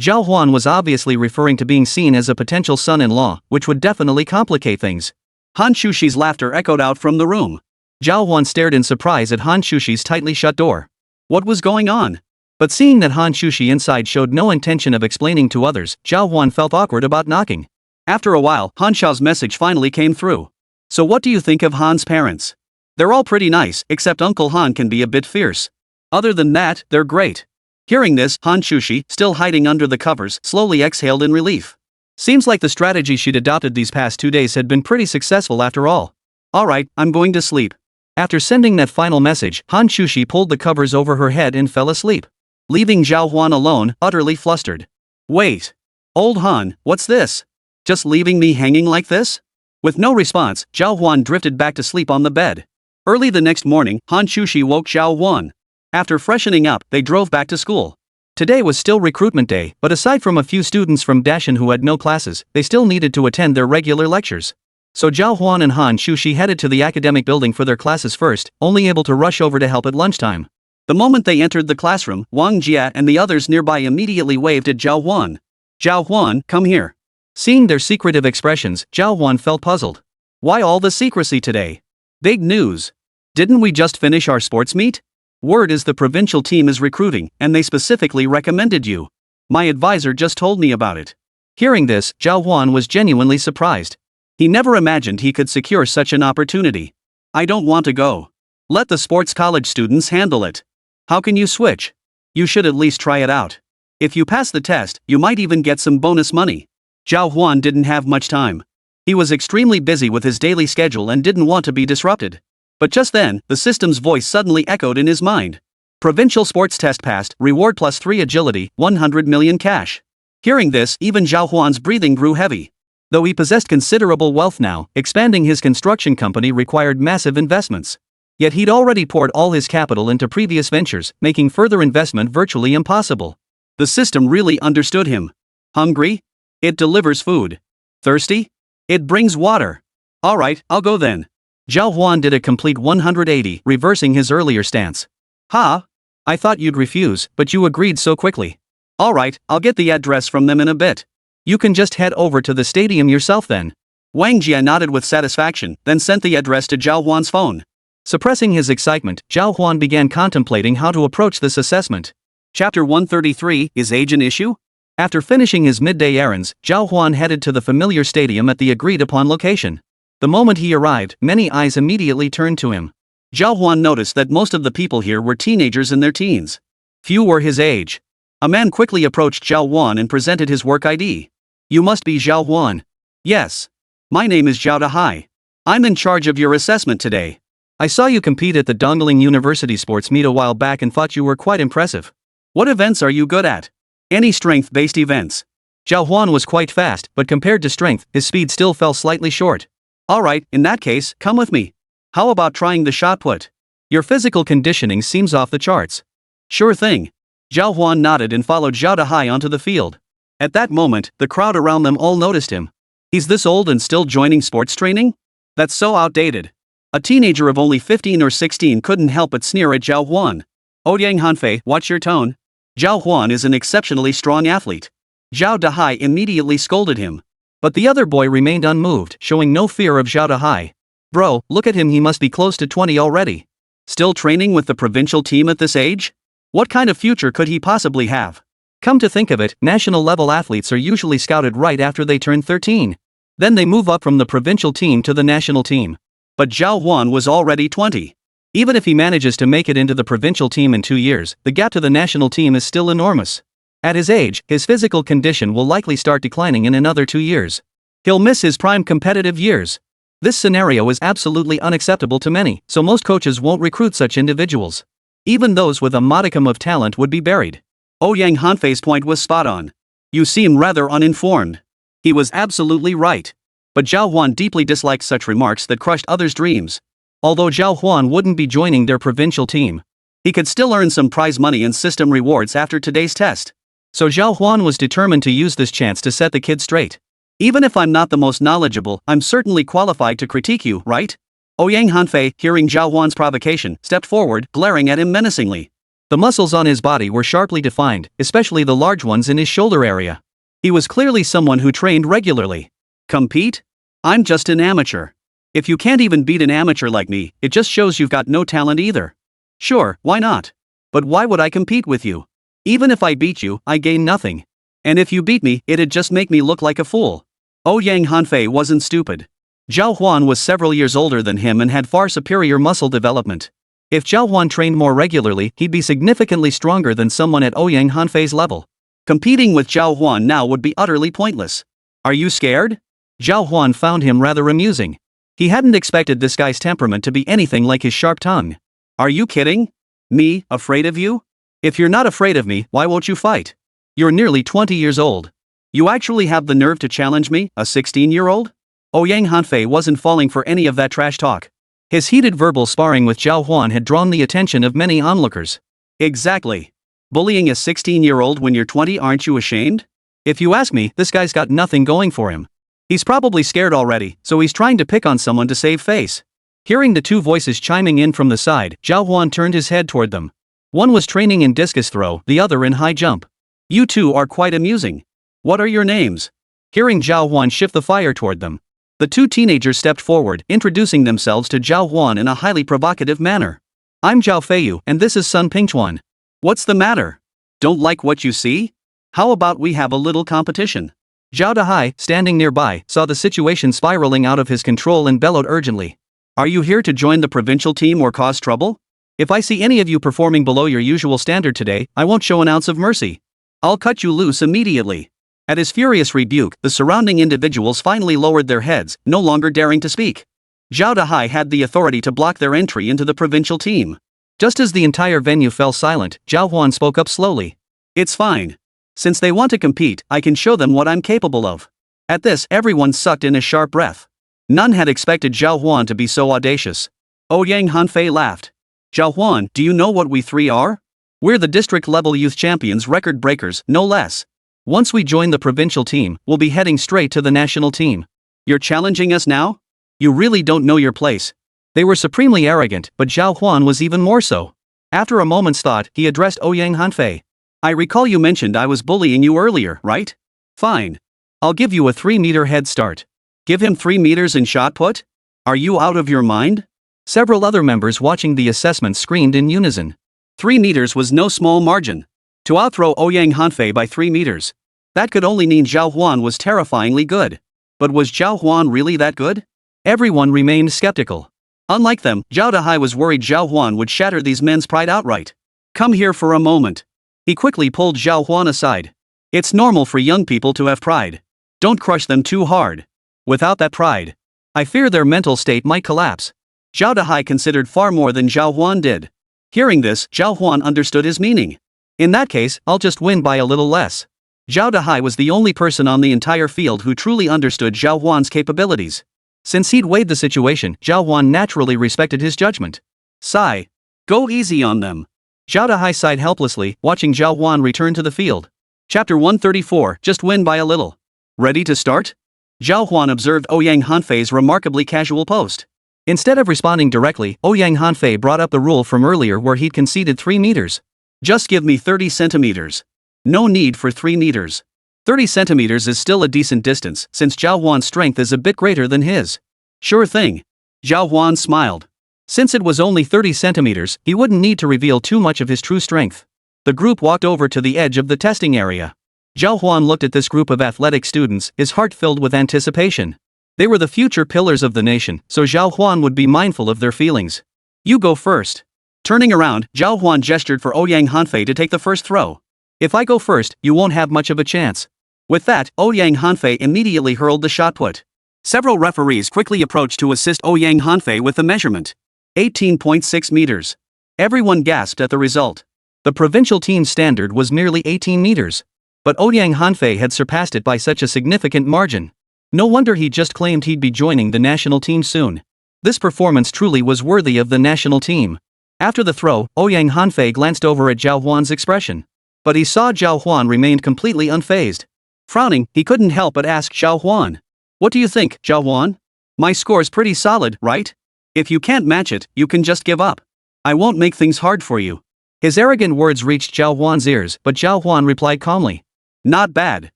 Zhào Huān was obviously referring to being seen as a potential son-in-law, which would definitely complicate things. Hán Chǔxī's laughter echoed out from the room. Zhào Huān stared in surprise at Hán Chǔxī's tightly shut door. What was going on? But seeing that Hán Chǔxī inside showed no intention of explaining to others, Zhào Huān felt awkward about knocking. After a while, Hán Shào's message finally came through. So what do you think of Han's parents? They're all pretty nice, except Uncle Han can be a bit fierce. Other than that, they're great. Hearing this, Hán Chǔxī, still hiding under the covers, slowly exhaled in relief. Seems like the strategy she'd adopted these past 2 days had been pretty successful after all. Alright, I'm going to sleep. After sending that final message, Hán Chǔxī pulled the covers over her head and fell asleep, leaving Zhào Huān alone, utterly flustered. Wait. Old Han, what's this? Just leaving me hanging like this? With no response, Zhào Huān drifted back to sleep on the bed. Early the next morning, Hán Chǔxī woke Zhào Huān. After freshening up, they drove back to school. Today was still recruitment day, but aside from a few students from Dashan who had no classes, they still needed to attend their regular lectures. So Zhào Huān and Hán Chǔxī headed to the academic building for their classes first, only able to rush over to help at lunchtime. The moment they entered the classroom, Wang Jia and the others nearby immediately waved at Zhào Huān. Zhào Huān, come here. Seeing their secretive expressions, Zhào Huān felt puzzled. Why all the secrecy today? Big news. Didn't we just finish our sports meet? Word is the provincial team is recruiting, and they specifically recommended you. My advisor just told me about it. Hearing this, Zhào Huān was genuinely surprised. He never imagined he could secure such an opportunity. I don't want to go. Let the sports college students handle it. How can you switch? You should at least try it out. If you pass the test, you might even get some bonus money. Zhào Huān didn't have much time. He was extremely busy with his daily schedule and didn't want to be disrupted. But just then, the system's voice suddenly echoed in his mind. Provincial sports test passed, reward +3 agility, 100 million cash. Hearing this, even Zhào Huān's breathing grew heavy. Though he possessed considerable wealth now, expanding his construction company required massive investments. Yet he'd already poured all his capital into previous ventures, making further investment virtually impossible. The system really understood him. Hungry? It delivers food. Thirsty? It brings water. Alright, I'll go then. Zhào Huān did a complete 180, reversing his earlier stance. Ha! I thought you'd refuse, but you agreed so quickly. Alright, I'll get the address from them in a bit. You can just head over to the stadium yourself then. Wang Jia nodded with satisfaction, then sent the address to Zhào Huān's phone. Suppressing his excitement, Zhào Huān began contemplating how to approach this assessment. Chapter 133, Is Age an Issue? After finishing his midday errands, Zhào Huān headed to the familiar stadium at the agreed-upon location. The moment he arrived, many eyes immediately turned to him. Zhào Huān noticed that most of the people here were teenagers in their teens. Few were his age. A man quickly approached Zhào Huān and presented his work ID. You must be Zhào Huān. Yes. My name is Zhao Dahai. I'm in charge of your assessment today. I saw you compete at the Dongling University sports meet a while back and thought you were quite impressive. What events are you good at? Any strength-based events. Zhào Huān was quite fast, but compared to strength, his speed still fell slightly short. Alright, in that case, come with me. How about trying the shot put? Your physical conditioning seems off the charts. Sure thing. Zhào Huān nodded and followed Zhao Dahai onto the field. At that moment, the crowd around them all noticed him. He's this old and still joining sports training? That's so outdated. A teenager of only 15 or 16 couldn't help but sneer at Zhào Huān. Ouyang Hanfei, watch your tone. Zhào Huān is an exceptionally strong athlete. Zhao Dahai immediately scolded him. But the other boy remained unmoved, showing no fear of Zhao Dahai. Bro, look at him, he must be close to 20 already. Still training with the provincial team at this age? What kind of future could he possibly have? Come to think of it, national-level athletes are usually scouted right after they turn 13. Then they move up from the provincial team to the national team. But Zhào Huān was already 20. Even if he manages to make it into the provincial team in 2 years, the gap to the national team is still enormous. At his age, his physical condition will likely start declining in another 2 years. He'll miss his prime competitive years. This scenario is absolutely unacceptable to many, so most coaches won't recruit such individuals. Even those with a modicum of talent would be buried. Ouyang Hanfei's point was spot on. You seem rather uninformed. He was absolutely right. But Zhào Huān deeply disliked such remarks that crushed others' dreams. Although Zhào Huān wouldn't be joining their provincial team, he could still earn some prize money and system rewards after today's test. So Zhào Huān was determined to use this chance to set the kid straight. Even if I'm not the most knowledgeable, I'm certainly qualified to critique you, right? Ouyang Hanfei, hearing Zhào Huān's provocation, stepped forward, glaring at him menacingly. The muscles on his body were sharply defined, especially the large ones in his shoulder area. He was clearly someone who trained regularly. Compete? I'm just an amateur. If you can't even beat an amateur like me, it just shows you've got no talent either. Sure, why not? But why would I compete with you? Even if I beat you, I gain nothing. And if you beat me, it'd just make me look like a fool. Ouyang Hanfei wasn't stupid. Zhào Huān was several years older than him and had far superior muscle development. If Zhào Huān trained more regularly, he'd be significantly stronger than someone at Ouyang Hanfei's level. Competing with Zhào Huān now would be utterly pointless. Are you scared? Zhào Huān found him rather amusing. He hadn't expected this guy's temperament to be anything like his sharp tongue. Are you kidding? Me, afraid of you? If you're not afraid of me, why won't you fight? You're nearly 20 years old. You actually have the nerve to challenge me, a 16-year-old? Ouyang Hanfei wasn't falling for any of that trash talk. His heated verbal sparring with Zhào Huān had drawn the attention of many onlookers. Exactly. Bullying a 16-year-old when you're 20, aren't you ashamed? If you ask me, this guy's got nothing going for him. He's probably scared already, so he's trying to pick on someone to save face. Hearing the two voices chiming in from the side, Zhào Huān turned his head toward them. One was training in discus throw, the other in high jump. You two are quite amusing. What are your names? Hearing Zhào Huān shift the fire toward them, the two teenagers stepped forward, introducing themselves to Zhào Huān in a highly provocative manner. I'm Zhao Feiyu, and this is Sun Pingchuan. What's the matter? Don't like what you see? How about we have a little competition? Zhao Dahai, standing nearby, saw the situation spiraling out of his control and bellowed urgently. Are you here to join the provincial team or cause trouble? If I see any of you performing below your usual standard today, I won't show an ounce of mercy. I'll cut you loose immediately. At his furious rebuke, the surrounding individuals finally lowered their heads, no longer daring to speak. Zhao Dahai had the authority to block their entry into the provincial team. Just as the entire venue fell silent, Zhào Huān spoke up slowly. It's fine. Since they want to compete, I can show them what I'm capable of. At this, everyone sucked in a sharp breath. None had expected Zhào Huān to be so audacious. Ouyang Hanfei laughed. Zhào Huān, do you know what we three are? We're the district-level youth champions, record breakers, no less. Once we join the provincial team, we'll be heading straight to the national team. You're challenging us now? You really don't know your place. They were supremely arrogant, but Zhào Huān was even more so. After a moment's thought, he addressed Ouyang Hanfei. I recall you mentioned I was bullying you earlier, right? Fine. I'll give you a 3-meter head start. Give him 3 meters in shot put? Are you out of your mind? Several other members watching the assessment screamed in unison. 3 meters was no small margin. To outthrow Ouyang Hanfei by 3 meters. That could only mean Zhào Huān was terrifyingly good. But was Zhào Huān really that good? Everyone remained skeptical. Unlike them, Zhao Dahai was worried Zhào Huān would shatter these men's pride outright. Come here for a moment. He quickly pulled Zhào Huān aside. It's normal for young people to have pride. Don't crush them too hard. Without that pride, I fear their mental state might collapse. Zhao Dahai considered far more than Zhào Huān did. Hearing this, Zhào Huān understood his meaning. In that case, I'll just win by a little less. Zhao Dahai was the only person on the entire field who truly understood Zhào Huān's capabilities. Since he'd weighed the situation, Zhào Huān naturally respected his judgment. Sigh. Go easy on them. Zhao Dahai sighed helplessly, watching Zhào Huān return to the field. Chapter 134, just win by a little. Ready to start? Zhào Huān observed Ouyang Hanfei's remarkably casual post. Instead of responding directly, Ouyang Hanfei brought up the rule from earlier where he'd conceded 3 meters. Just give me 30 centimeters. No need for 3 meters. 30 centimeters is still a decent distance, since Zhào Huān's strength is a bit greater than his. Sure thing. Zhào Huān smiled. Since it was only 30 centimeters, he wouldn't need to reveal too much of his true strength. The group walked over to the edge of the testing area. Zhào Huān looked at this group of athletic students, his heart filled with anticipation. They were the future pillars of the nation, so Zhào Huān would be mindful of their feelings. You go first. Turning around, Zhào Huān gestured for Ouyang Hanfei to take the first throw. If I go first, you won't have much of a chance. With that, Ouyang Hanfei immediately hurled the shot put. Several referees quickly approached to assist Ouyang Hanfei with the measurement. 18.6 meters. Everyone gasped at the result. The provincial team's standard was merely 18 meters. But Ouyang Hanfei had surpassed it by such a significant margin. No wonder he just claimed he'd be joining the national team soon. This performance truly was worthy of the national team. After the throw, Ouyang Hanfei glanced over at Zhào Huān's expression. But he saw Zhào Huān remained completely unfazed. Frowning, he couldn't help but ask Zhào Huān. What do you think, Zhào Huān? My score's pretty solid, right? If you can't match it, you can just give up. I won't make things hard for you. His arrogant words reached Zhào Huān's ears, but Zhào Huān replied calmly. Not bad.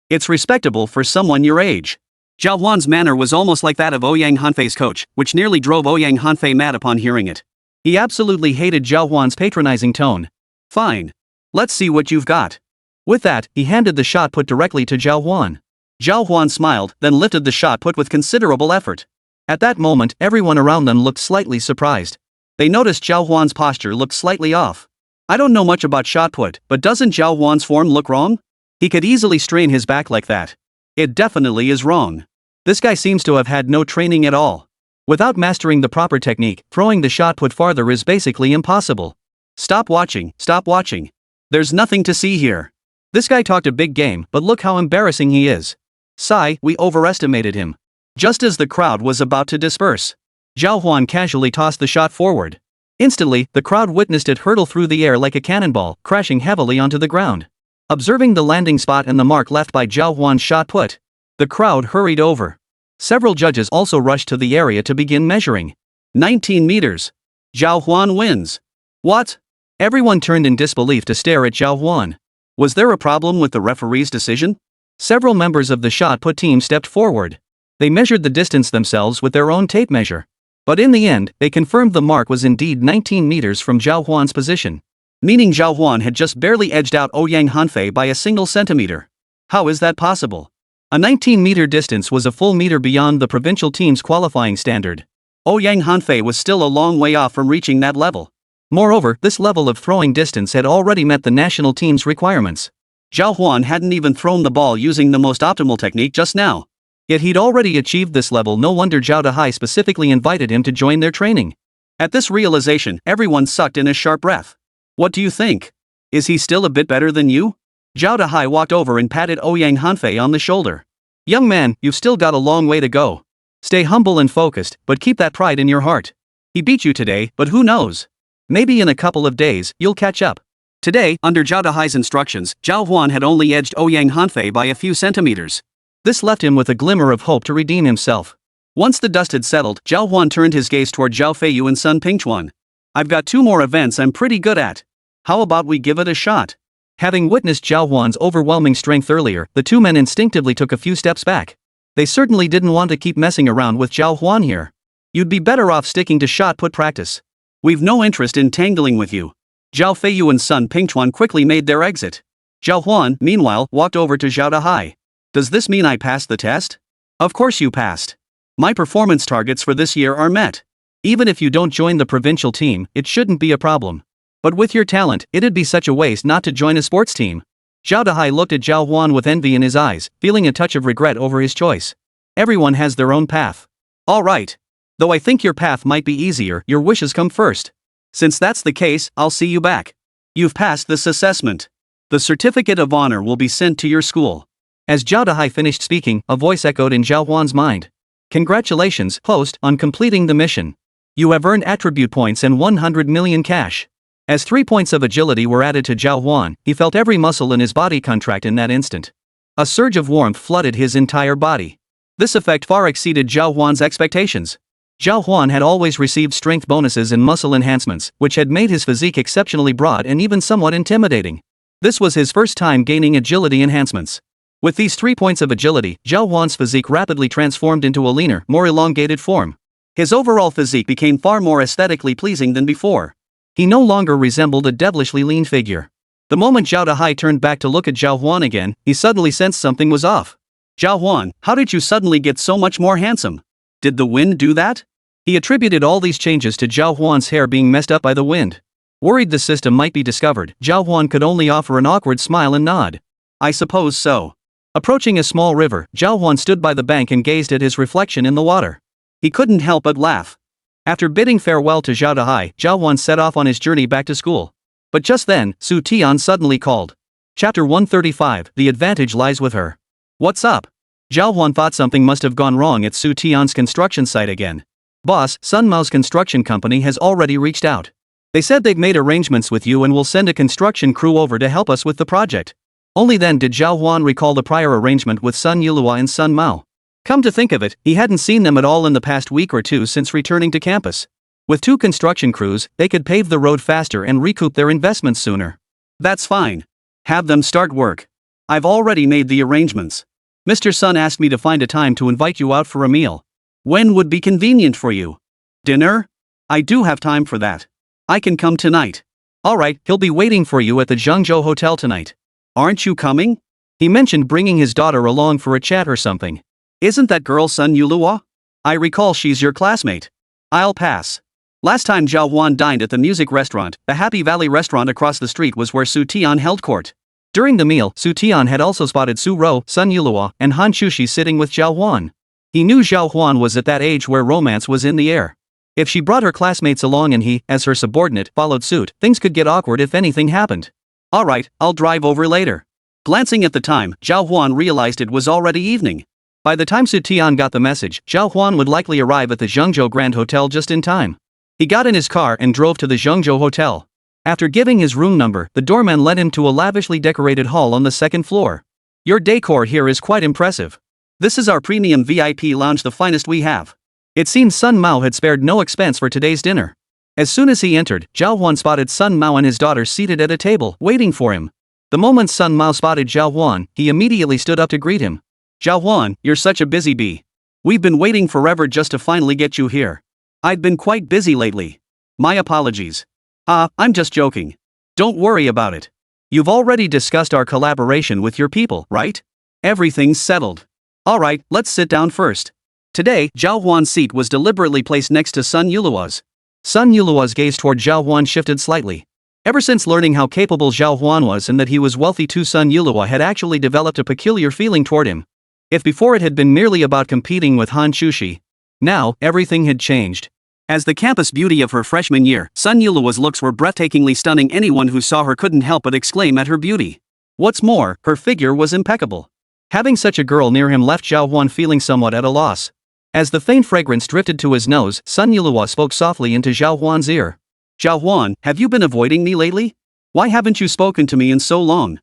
It's respectable for someone your age. Zhào Huān's manner was almost like that of Ouyang Hanfei's coach, which nearly drove Ouyang Hanfei mad upon hearing it. He absolutely hated Zhào Huān's patronizing tone. Fine. Let's see what you've got. With that, he handed the shot put directly to Zhào Huān. Zhào Huān smiled, then lifted the shot put with considerable effort. At that moment, everyone around them looked slightly surprised. They noticed Zhào Huān's posture looked slightly off. I don't know much about shot put, but doesn't Zhào Huān's form look wrong? He could easily strain his back like that. It definitely is wrong. This guy seems to have had no training at all. Without mastering the proper technique, throwing the shot put farther is basically impossible. Stop watching, stop watching. There's nothing to see here. This guy talked a big game, but look how embarrassing he is. Sigh, we overestimated him. Just as the crowd was about to disperse, Zhào Huān casually tossed the shot forward. Instantly, the crowd witnessed it hurtle through the air like a cannonball, crashing heavily onto the ground. Observing the landing spot and the mark left by Zhào Huān's shot put, the crowd hurried over. Several judges also rushed to the area to begin measuring. 19 meters. Zhào Huān wins. What? Everyone turned in disbelief to stare at Zhào Huān. Was there a problem with the referee's decision? Several members of the shot put team stepped forward. They measured the distance themselves with their own tape measure. But in the end, they confirmed the mark was indeed 19 meters from Zhào Huān's position. Meaning Zhào Huān had just barely edged out Ouyang Hanfei by a single centimeter. How is that possible? A 19-meter distance was a full meter beyond the provincial team's qualifying standard. Ouyang Hanfei was still a long way off from reaching that level. Moreover, this level of throwing distance had already met the national team's requirements. Zhào Huān hadn't even thrown the ball using the most optimal technique just now. Yet he'd already achieved this level. No wonder Zhào Huān specifically invited him to join their training. At this realization, everyone sucked in a sharp breath. What do you think? Is he still a bit better than you? Zhào Huān walked over and patted Ouyang Hanfei on the shoulder. Young man, you've still got a long way to go. Stay humble and focused, but keep that pride in your heart. He beat you today, but who knows? Maybe in a couple of days, you'll catch up. Today, under Zhào Huān's instructions, Zhào Huān had only edged Ouyang Hanfei by a few centimeters. This left him with a glimmer of hope to redeem himself. Once the dust had settled, Zhào Huān turned his gaze toward Zhao Feiyu and Sun Pingchuan. I've got 2 more events I'm pretty good at. How about we give it a shot? Having witnessed Zhào Huān's overwhelming strength earlier, the two men instinctively took a few steps back. They certainly didn't want to keep messing around with Zhào Huān here. You'd be better off sticking to shot put practice. We've no interest in tangling with you. Zhao Feiyu and Sun Pingchuan quickly made their exit. Zhào Huān, meanwhile, walked over to Zhào Huān. Does this mean I passed the test? Of course you passed. My performance targets for this year are met. Even if you don't join the provincial team, it shouldn't be a problem. But with your talent, it'd be such a waste not to join a sports team. Zhào Huān looked at Zhào Huān with envy in his eyes, feeling a touch of regret over his choice. Everyone has their own path. All right. Though I think your path might be easier, your wishes come first. Since that's the case, I'll see you back. You've passed this assessment. The certificate of honor will be sent to your school. As Zhào Huān finished speaking, a voice echoed in Zhào Huān's mind. Congratulations, host, on completing the mission. You have earned attribute points and 100 million cash. As 3 points of agility were added to Zhào Huān, he felt every muscle in his body contract in that instant. A surge of warmth flooded his entire body. This effect far exceeded Zhào Huān's expectations. Zhào Huān had always received strength bonuses and muscle enhancements, which had made his physique exceptionally broad and even somewhat intimidating. This was his first time gaining agility enhancements. With these 3 points of agility, Zhào Huān's physique rapidly transformed into a leaner, more elongated form. His overall physique became far more aesthetically pleasing than before. He no longer resembled a devilishly lean figure. The moment Zhào Huān turned back to look at Zhào Huān again, he suddenly sensed something was off. Zhào Huān, how did you suddenly get so much more handsome? Did the wind do that? He attributed all these changes to Zhào Huān's hair being messed up by the wind. Worried the system might be discovered, Zhào Huān could only offer an awkward smile and nod. I suppose so. Approaching a small river, Zhào Huān stood by the bank and gazed at his reflection in the water. He couldn't help but laugh. After bidding farewell to Zhào Huān set off on his journey back to school. But just then, Su Tian suddenly called. Chapter 135, The Advantage Lies with Her. What's up? Zhào Huān thought something must have gone wrong at Su Tian's construction site again. Boss, Sun Mao's construction company has already reached out. They said they've made arrangements with you and will send a construction crew over to help us with the project. Only then did Zhào Huān recall the prior arrangement with Sun Yulua and Sun Mao. Come to think of it, he hadn't seen them at all in the past week or two since returning to campus. With 2 construction crews, they could pave the road faster and recoup their investments sooner. That's fine. Have them start work. I've already made the arrangements. Mr. Sun asked me to find a time to invite you out for a meal. When would be convenient for you? Dinner? I do have time for that. I can come tonight. Alright, he'll be waiting for you at the Zhengzhou Hotel tonight. Aren't you coming? He mentioned bringing his daughter along for a chat or something. Isn't that girl Sun Yulua? I recall she's your classmate. I'll pass. Last time Zhào Huān dined at the music restaurant, the Happy Valley restaurant across the street was where Su Tian held court. During the meal, Su Tian had also spotted Su Rou, Sun Yulua, and Hán Chǔxī sitting with Zhào Huān. He knew Zhào Huān was at that age where romance was in the air. If she brought her classmates along and he, as her subordinate, followed suit, things could get awkward if anything happened. Alright, I'll drive over later. Glancing at the time, Zhào Huān realized it was already evening. By the time Su Tian got the message, Zhào Huān would likely arrive at the Zhengzhou Grand Hotel just in time. He got in his car and drove to the Zhengzhou Hotel. After giving his room number, the doorman led him to a lavishly decorated hall on the 2nd floor. Your decor here is quite impressive. This is our premium VIP lounge, the finest we have. It seems Sun Mao had spared no expense for today's dinner. As soon as he entered, Zhào Huān spotted Sun Mao and his daughter seated at a table, waiting for him. The moment Sun Mao spotted Zhào Huān, he immediately stood up to greet him. Zhào Huān, you're such a busy bee. We've been waiting forever just to finally get you here. I've been quite busy lately. My apologies. I'm just joking. Don't worry about it. You've already discussed our collaboration with your people, right? Everything's settled. Alright, let's sit down first. Today, Zhào Huān's seat was deliberately placed next to Sun Yulua's. Sun Yulua's gaze toward Zhào Huān shifted slightly. Ever since learning how capable Zhào Huān was and that he was wealthy too, Sun Yulua had actually developed a peculiar feeling toward him. If before it had been merely about competing with Hán Chǔxī, now, everything had changed. As the campus beauty of her freshman year, Sun Yulua's looks were breathtakingly stunning. Anyone who saw her couldn't help but exclaim at her beauty. What's more, her figure was impeccable. Having such a girl near him left Zhào Huān feeling somewhat at a loss. As the faint fragrance drifted to his nose, Sun Yulua spoke softly into Zhào Huān's ear. Zhào Huān, have you been avoiding me lately? Why haven't you spoken to me in so long?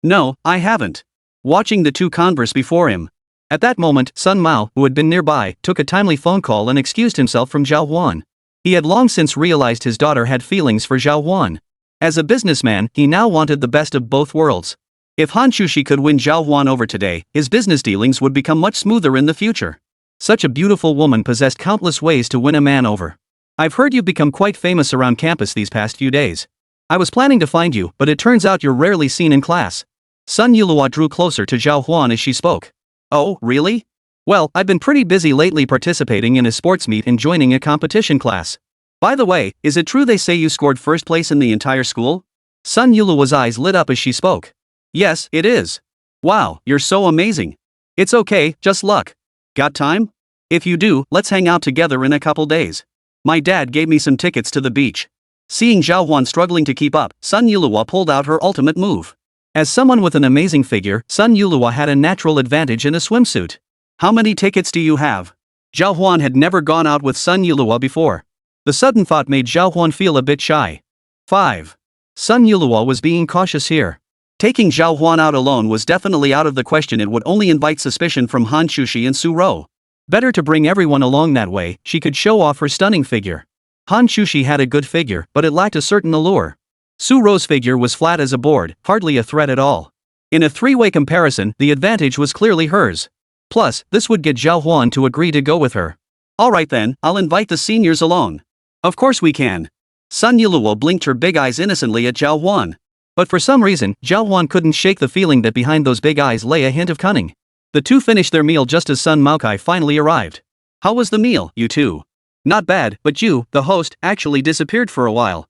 No, I haven't. Watching the two converse before him. At that moment, Sun Mao, who had been nearby, took a timely phone call and excused himself from Zhào Huān. He had long since realized his daughter had feelings for Zhào Huān. As a businessman, he now wanted the best of both worlds. If Hán Chǔxī could win Zhào Huān over today, his business dealings would become much smoother in the future. Such a beautiful woman possessed countless ways to win a man over. I've heard you've become quite famous around campus these past few days. I was planning to find you, but it turns out you're rarely seen in class. Sun Yulua drew closer to Zhào Huān as she spoke. Oh, really? Well, I've been pretty busy lately participating in a sports meet and joining a competition class. By the way, is it true they say you scored first place in the entire school? Sun Yulua's eyes lit up as she spoke. Yes, it is. Wow, you're so amazing. It's okay, just luck. Got time? If you do, let's hang out together in a couple days. My dad gave me some tickets to the beach. Seeing Zhào Huān struggling to keep up, Sun Yulua pulled out her ultimate move. As someone with an amazing figure, Sun Yulua had a natural advantage in a swimsuit. How many tickets do you have? Zhào Huān had never gone out with Sun Yulua before. The sudden thought made Zhào Huān feel a bit shy. 5. Sun Yulua was being cautious here. Taking Zhào Huān out alone was definitely out of the question. It would only invite suspicion from Hán Chǔxī and Su Rou. Better to bring everyone along that way, she could show off her stunning figure. Hán Chǔxī had a good figure, but it lacked a certain allure. Su Rou's figure was flat as a board, hardly a threat at all. In a three-way comparison, the advantage was clearly hers. Plus, this would get Zhào Huān to agree to go with her. Alright then, I'll invite the seniors along. Of course we can. Sun Yulua blinked her big eyes innocently at Zhào Huān. But for some reason, Zhào Huān couldn't shake the feeling that behind those big eyes lay a hint of cunning. The two finished their meal just as Sun Maokai finally arrived. How was the meal, you two? Not bad, but you, the host, actually disappeared for a while.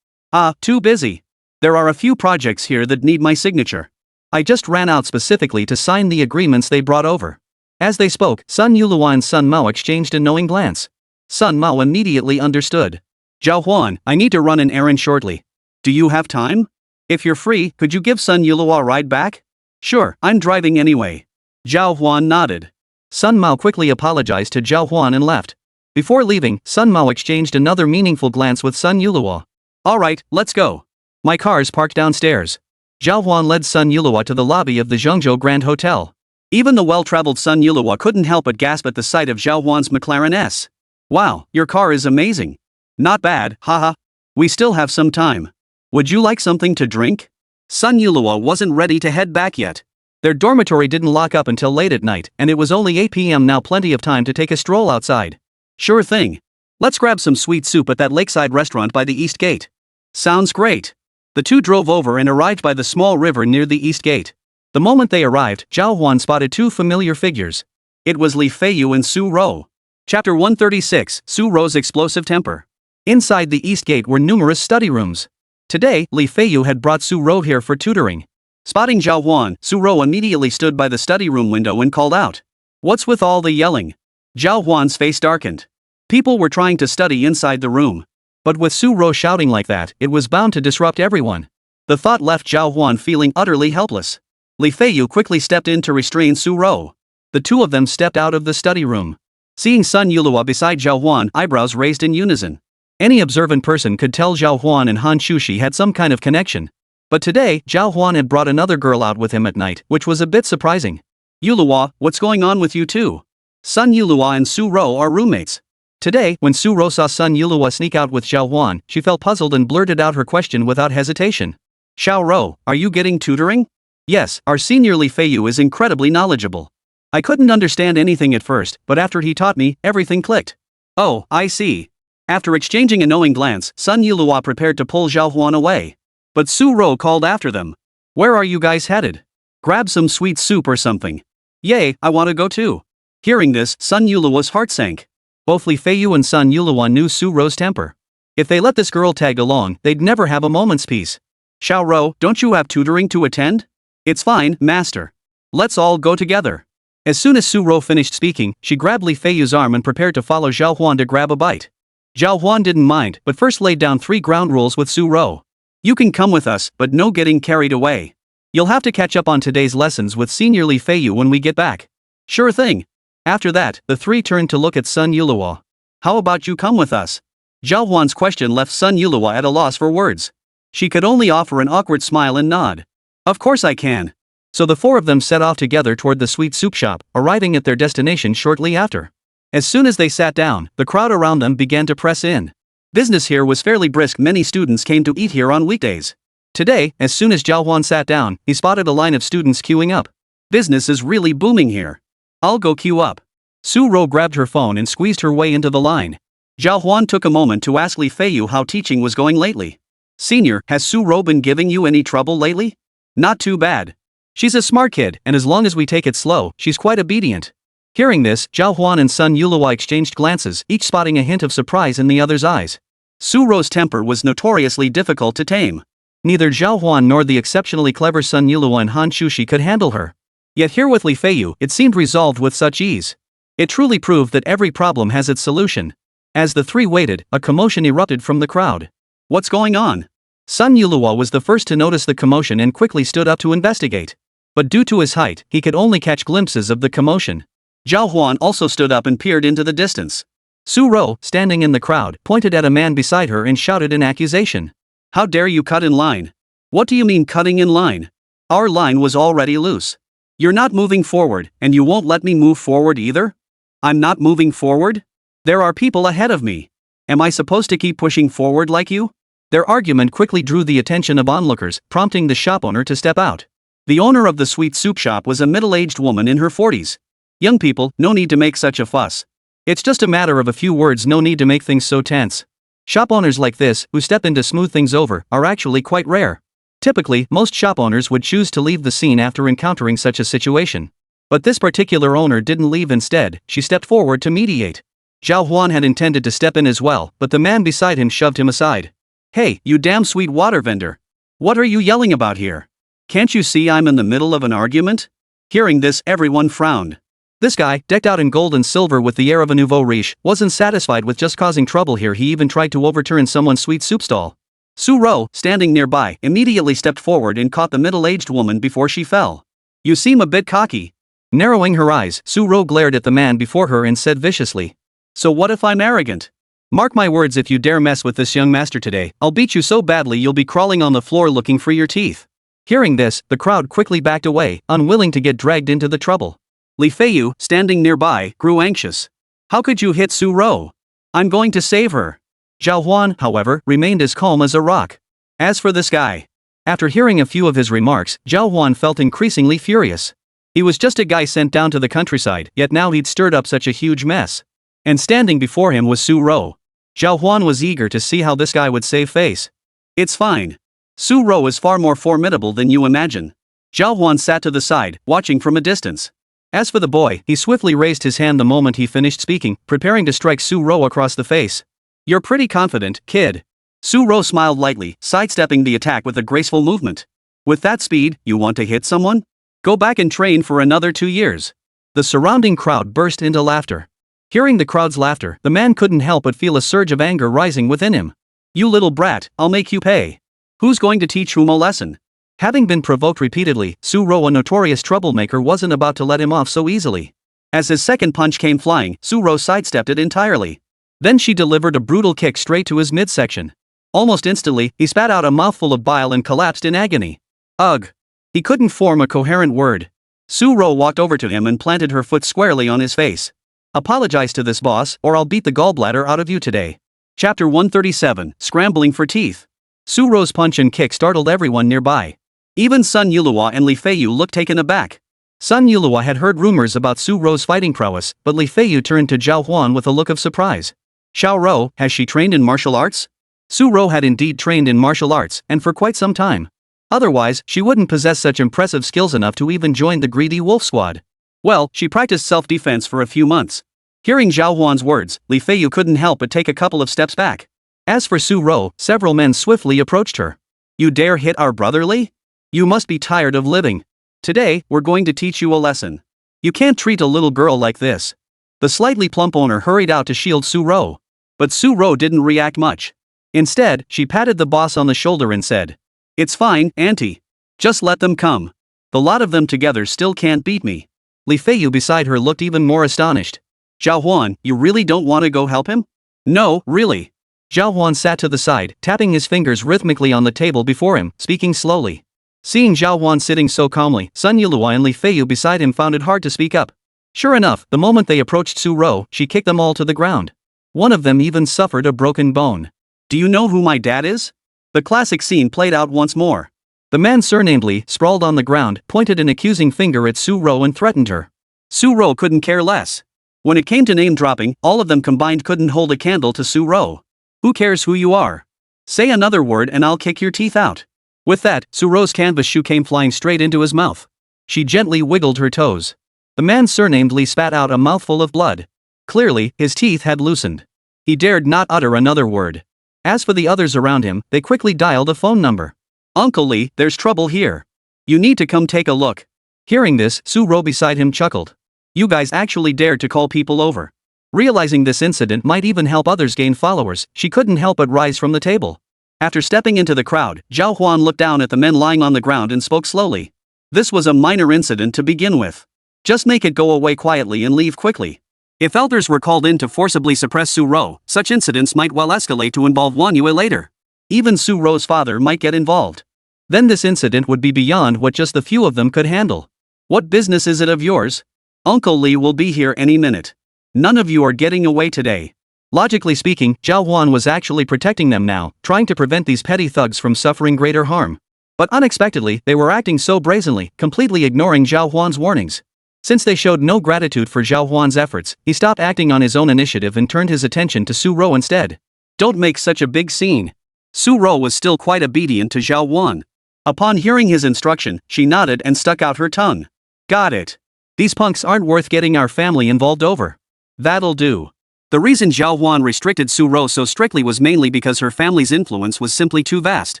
Too busy. There are a few projects here that need my signature. I just ran out specifically to sign the agreements they brought over. As they spoke, Sun Yulua and Sun Mao exchanged a knowing glance. Sun Mao immediately understood. Zhào Huān, I need to run an errand shortly. Do you have time? If you're free, could you give Sun Yulua a ride back? Sure, I'm driving anyway. Zhào Huān nodded. Sun Mao quickly apologized to Zhào Huān and left. Before leaving, Sun Mao exchanged another meaningful glance with Sun Yulua. Alright, let's go. My car's parked downstairs. Zhào Huān led Sun Yulua to the lobby of the Zhengzhou Grand Hotel. Even the well-traveled Sun Yulua couldn't help but gasp at the sight of Zhào Huān's McLaren S. Wow, your car is amazing. Not bad, haha. We still have some time. Would you like something to drink? Sun Yulua wasn't ready to head back yet. Their dormitory didn't lock up until late at night, and it was only 8 p.m. now, plenty of time to take a stroll outside. Sure thing. Let's grab some sweet soup at that lakeside restaurant by the East Gate. Sounds great. The two drove over and arrived by the small river near the East Gate. The moment they arrived, Zhào Huān spotted two familiar figures. It was Li Feiyu and Su Rou. Chapter 136, Su Rou's Explosive Temper. Inside the East Gate were numerous study rooms. Today, Li Feiyu had brought Su Rou here for tutoring. Spotting Zhào Huān, Su Rou immediately stood by the study room window and called out. What's with all the yelling? Zhào Huān's face darkened. People were trying to study inside the room. But with Su Rou shouting like that, it was bound to disrupt everyone. The thought left Zhào Huān feeling utterly helpless. Li Feiyu quickly stepped in to restrain Su Rou. The two of them stepped out of the study room. Seeing Sun Yulua beside Zhào Huān, eyebrows raised in unison. Any observant person could tell Zhào Huān and Hán Chǔxī had some kind of connection. But today, Zhào Huān had brought another girl out with him at night, which was a bit surprising. Yulua, what's going on with you two? Sun Yulua and Su Rou are roommates. Today, when Su Rou saw Sun Yulua sneak out with Zhào Huān, she felt puzzled and blurted out her question without hesitation. Xiao Rou, are you getting tutoring? Yes, our senior Li Feiyu is incredibly knowledgeable. I couldn't understand anything at first, but after he taught me, everything clicked. Oh, I see. After exchanging a knowing glance, Sun Yulua prepared to pull Zhào Huān away. But Su Rou called after them. Where are you guys headed? Grab some sweet soup or something. Yay, I want to go too. Hearing this, Sun Yulua's heart sank. Both Li Feiyu and Sun Yulua knew Su Rou's temper. If they let this girl tag along, they'd never have a moment's peace. Xiao Rou, don't you have tutoring to attend? It's fine, master. Let's all go together. As soon as Su Rou finished speaking, she grabbed Li Feiyu's arm and prepared to follow Zhào Huān to grab a bite. Zhào Huān didn't mind, but first laid down 3 ground rules with Su Rou. You can come with us, but no getting carried away. You'll have to catch up on today's lessons with Senior Li Feiyu when we get back. Sure thing. After that, the 3 turned to look at Sun Yulua. How about you come with us? Zhào Huān's question left Sun Yulua at a loss for words. She could only offer an awkward smile and nod. Of course I can. So the 4 of them set off together toward the sweet soup shop, arriving at their destination shortly after. As soon as they sat down, the crowd around them began to press in. Business here was fairly brisk. Many students came to eat here on weekdays. Today, as soon as Zhào Huān sat down, he spotted a line of students queuing up. Business is really booming here. I'll go queue up. Su Rou grabbed her phone and squeezed her way into the line. Zhào Huān took a moment to ask Li Feiyu how teaching was going lately. Senior, has Su Rou been giving you any trouble lately? Not too bad. She's a smart kid, and as long as we take it slow, she's quite obedient. Hearing this, Zhào Huān and Sun Yulua exchanged glances, each spotting a hint of surprise in the other's eyes. Su Rou's temper was notoriously difficult to tame. Neither Zhào Huān nor the exceptionally clever Sun Yulua and Hán Chǔxī could handle her. Yet here with Li Feiyu, it seemed resolved with such ease. It truly proved that every problem has its solution. As the 3 waited, a commotion erupted from the crowd. What's going on? Sun Yulua was the first to notice the commotion and quickly stood up to investigate. But due to his height, he could only catch glimpses of the commotion. Zhào Huān also stood up and peered into the distance. Su Rou, standing in the crowd, pointed at a man beside her and shouted an accusation. How dare you cut in line? What do you mean cutting in line? Our line was already loose. You're not moving forward, and you won't let me move forward either? I'm not moving forward? There are people ahead of me. Am I supposed to keep pushing forward like you? Their argument quickly drew the attention of onlookers, prompting the shop owner to step out. The owner of the sweet soup shop was a middle-aged woman in her 40s. Young people, no need to make such a fuss. It's just a matter of a few words, no need to make things so tense. Shop owners like this, who step in to smooth things over, are actually quite rare. Typically, most shop owners would choose to leave the scene after encountering such a situation. But this particular owner didn't leave. Instead, she stepped forward to mediate. Zhào Huān had intended to step in as well, but the man beside him shoved him aside. Hey, you damn sweet water vendor. What are you yelling about here? Can't you see I'm in the middle of an argument? Hearing this, everyone frowned. This guy, decked out in gold and silver with the air of a nouveau riche, wasn't satisfied with just causing trouble here. He even tried to overturn someone's sweet soup stall. Su Ro, standing nearby, immediately stepped forward and caught the middle-aged woman before she fell. You seem a bit cocky. Narrowing her eyes, Su Ro glared at the man before her and said viciously. So what if I'm arrogant? Mark my words, if you dare mess with this young master today, I'll beat you so badly you'll be crawling on the floor looking for your teeth. Hearing this, the crowd quickly backed away, unwilling to get dragged into the trouble. Li Feiyu, standing nearby, grew anxious. How could you hit Su Ro? I'm going to save her. Zhào Huān, however, remained as calm as a rock. As for this guy. After hearing a few of his remarks, Zhào Huān felt increasingly furious. He was just a guy sent down to the countryside, yet now he'd stirred up such a huge mess. And standing before him was Su Ro. Zhào Huān was eager to see how this guy would save face. It's fine. Su Ro is far more formidable than you imagine. Zhào Huān sat to the side, watching from a distance. As for the boy, he swiftly raised his hand the moment he finished speaking, preparing to strike Su Ro across the face. You're pretty confident, kid. Su Ro smiled lightly, sidestepping the attack with a graceful movement. With that speed, you want to hit someone? Go back and train for another 2 years. The surrounding crowd burst into laughter. Hearing the crowd's laughter, the man couldn't help but feel a surge of anger rising within him. You little brat, I'll make you pay. Who's going to teach whom a lesson? Having been provoked repeatedly, Su Ro, a notorious troublemaker, wasn't about to let him off so easily. As his second punch came flying, Su Ro sidestepped it entirely. Then she delivered a brutal kick straight to his midsection. Almost instantly, he spat out a mouthful of bile and collapsed in agony. Ugh! He couldn't form a coherent word. Su Ro walked over to him and planted her foot squarely on his face. Apologize to this boss, or I'll beat the gallbladder out of you today. Chapter 137, Scrambling for Teeth. Su Ro's punch and kick startled everyone nearby. Even Sun Yulihua and Li Feiyu looked taken aback. Sun Yulihua had heard rumors about Su Ro's fighting prowess, but Li Feiyu turned to Zhào Huān with a look of surprise. Xiao Ro, has she trained in martial arts? Su Ro had indeed trained in martial arts, and for quite some time. Otherwise, she wouldn't possess such impressive skills enough to even join the greedy wolf squad. Well, she practiced self-defense for a few months. Hearing Zhào Huān's words, Li Feiyu couldn't help but take a couple of steps back. As for Su Ro, several men swiftly approached her. You dare hit our brother, Li? You must be tired of living. Today, we're going to teach you a lesson. You can't treat a little girl like this. The slightly plump owner hurried out to shield Su Ro. But Su Ro didn't react much. Instead, she patted the boss on the shoulder and said, It's fine, auntie. Just let them come. The lot of them together still can't beat me. Li Feiyu beside her looked even more astonished. Zhào Huān, you really don't want to go help him? No, really. Zhào Huān sat to the side, tapping his fingers rhythmically on the table before him, speaking slowly. Seeing Zhào Huān sitting so calmly, Sun Yulihua and Li Feiyu beside him found it hard to speak up. Sure enough, the moment they approached Su Ro, she kicked them all to the ground. One of them even suffered a broken bone. Do you know who my dad is? The classic scene played out once more. The man surnamed Li, sprawled on the ground, pointed an accusing finger at Su Ro and threatened her. Su Ro couldn't care less. When it came to name-dropping, all of them combined couldn't hold a candle to Su Ro. Who cares who you are? Say another word and I'll kick your teeth out. With that, Su Ro's canvas shoe came flying straight into his mouth. She gently wiggled her toes. The man surnamed Li spat out a mouthful of blood. Clearly, his teeth had loosened. He dared not utter another word. As for the others around him, they quickly dialed a phone number. Uncle Li, there's trouble here. You need to come take a look. Hearing this, Su Ro beside him chuckled. You guys actually dared to call people over. Realizing this incident might even help others gain followers, she couldn't help but rise from the table. After stepping into the crowd, Zhào Huān looked down at the men lying on the ground and spoke slowly. This was a minor incident to begin with. Just make it go away quietly and leave quickly. If elders were called in to forcibly suppress Su Ro, such incidents might well escalate to involve Wang Yue later. Even Su Ro's father might get involved. Then this incident would be beyond what just the few of them could handle. What business is it of yours? Uncle Li will be here any minute. None of you are getting away today. Logically speaking, Zhào Huān was actually protecting them now, trying to prevent these petty thugs from suffering greater harm. But unexpectedly, they were acting so brazenly, completely ignoring Zhào Huān's warnings. Since they showed no gratitude for Zhào Huān's efforts, he stopped acting on his own initiative and turned his attention to Su Ro instead. Don't make such a big scene. Su Ro was still quite obedient to Zhào Huān. Upon hearing his instruction, she nodded and stuck out her tongue. Got it. These punks aren't worth getting our family involved over. That'll do. The reason Zhào Huān restricted Su Ro so strictly was mainly because her family's influence was simply too vast.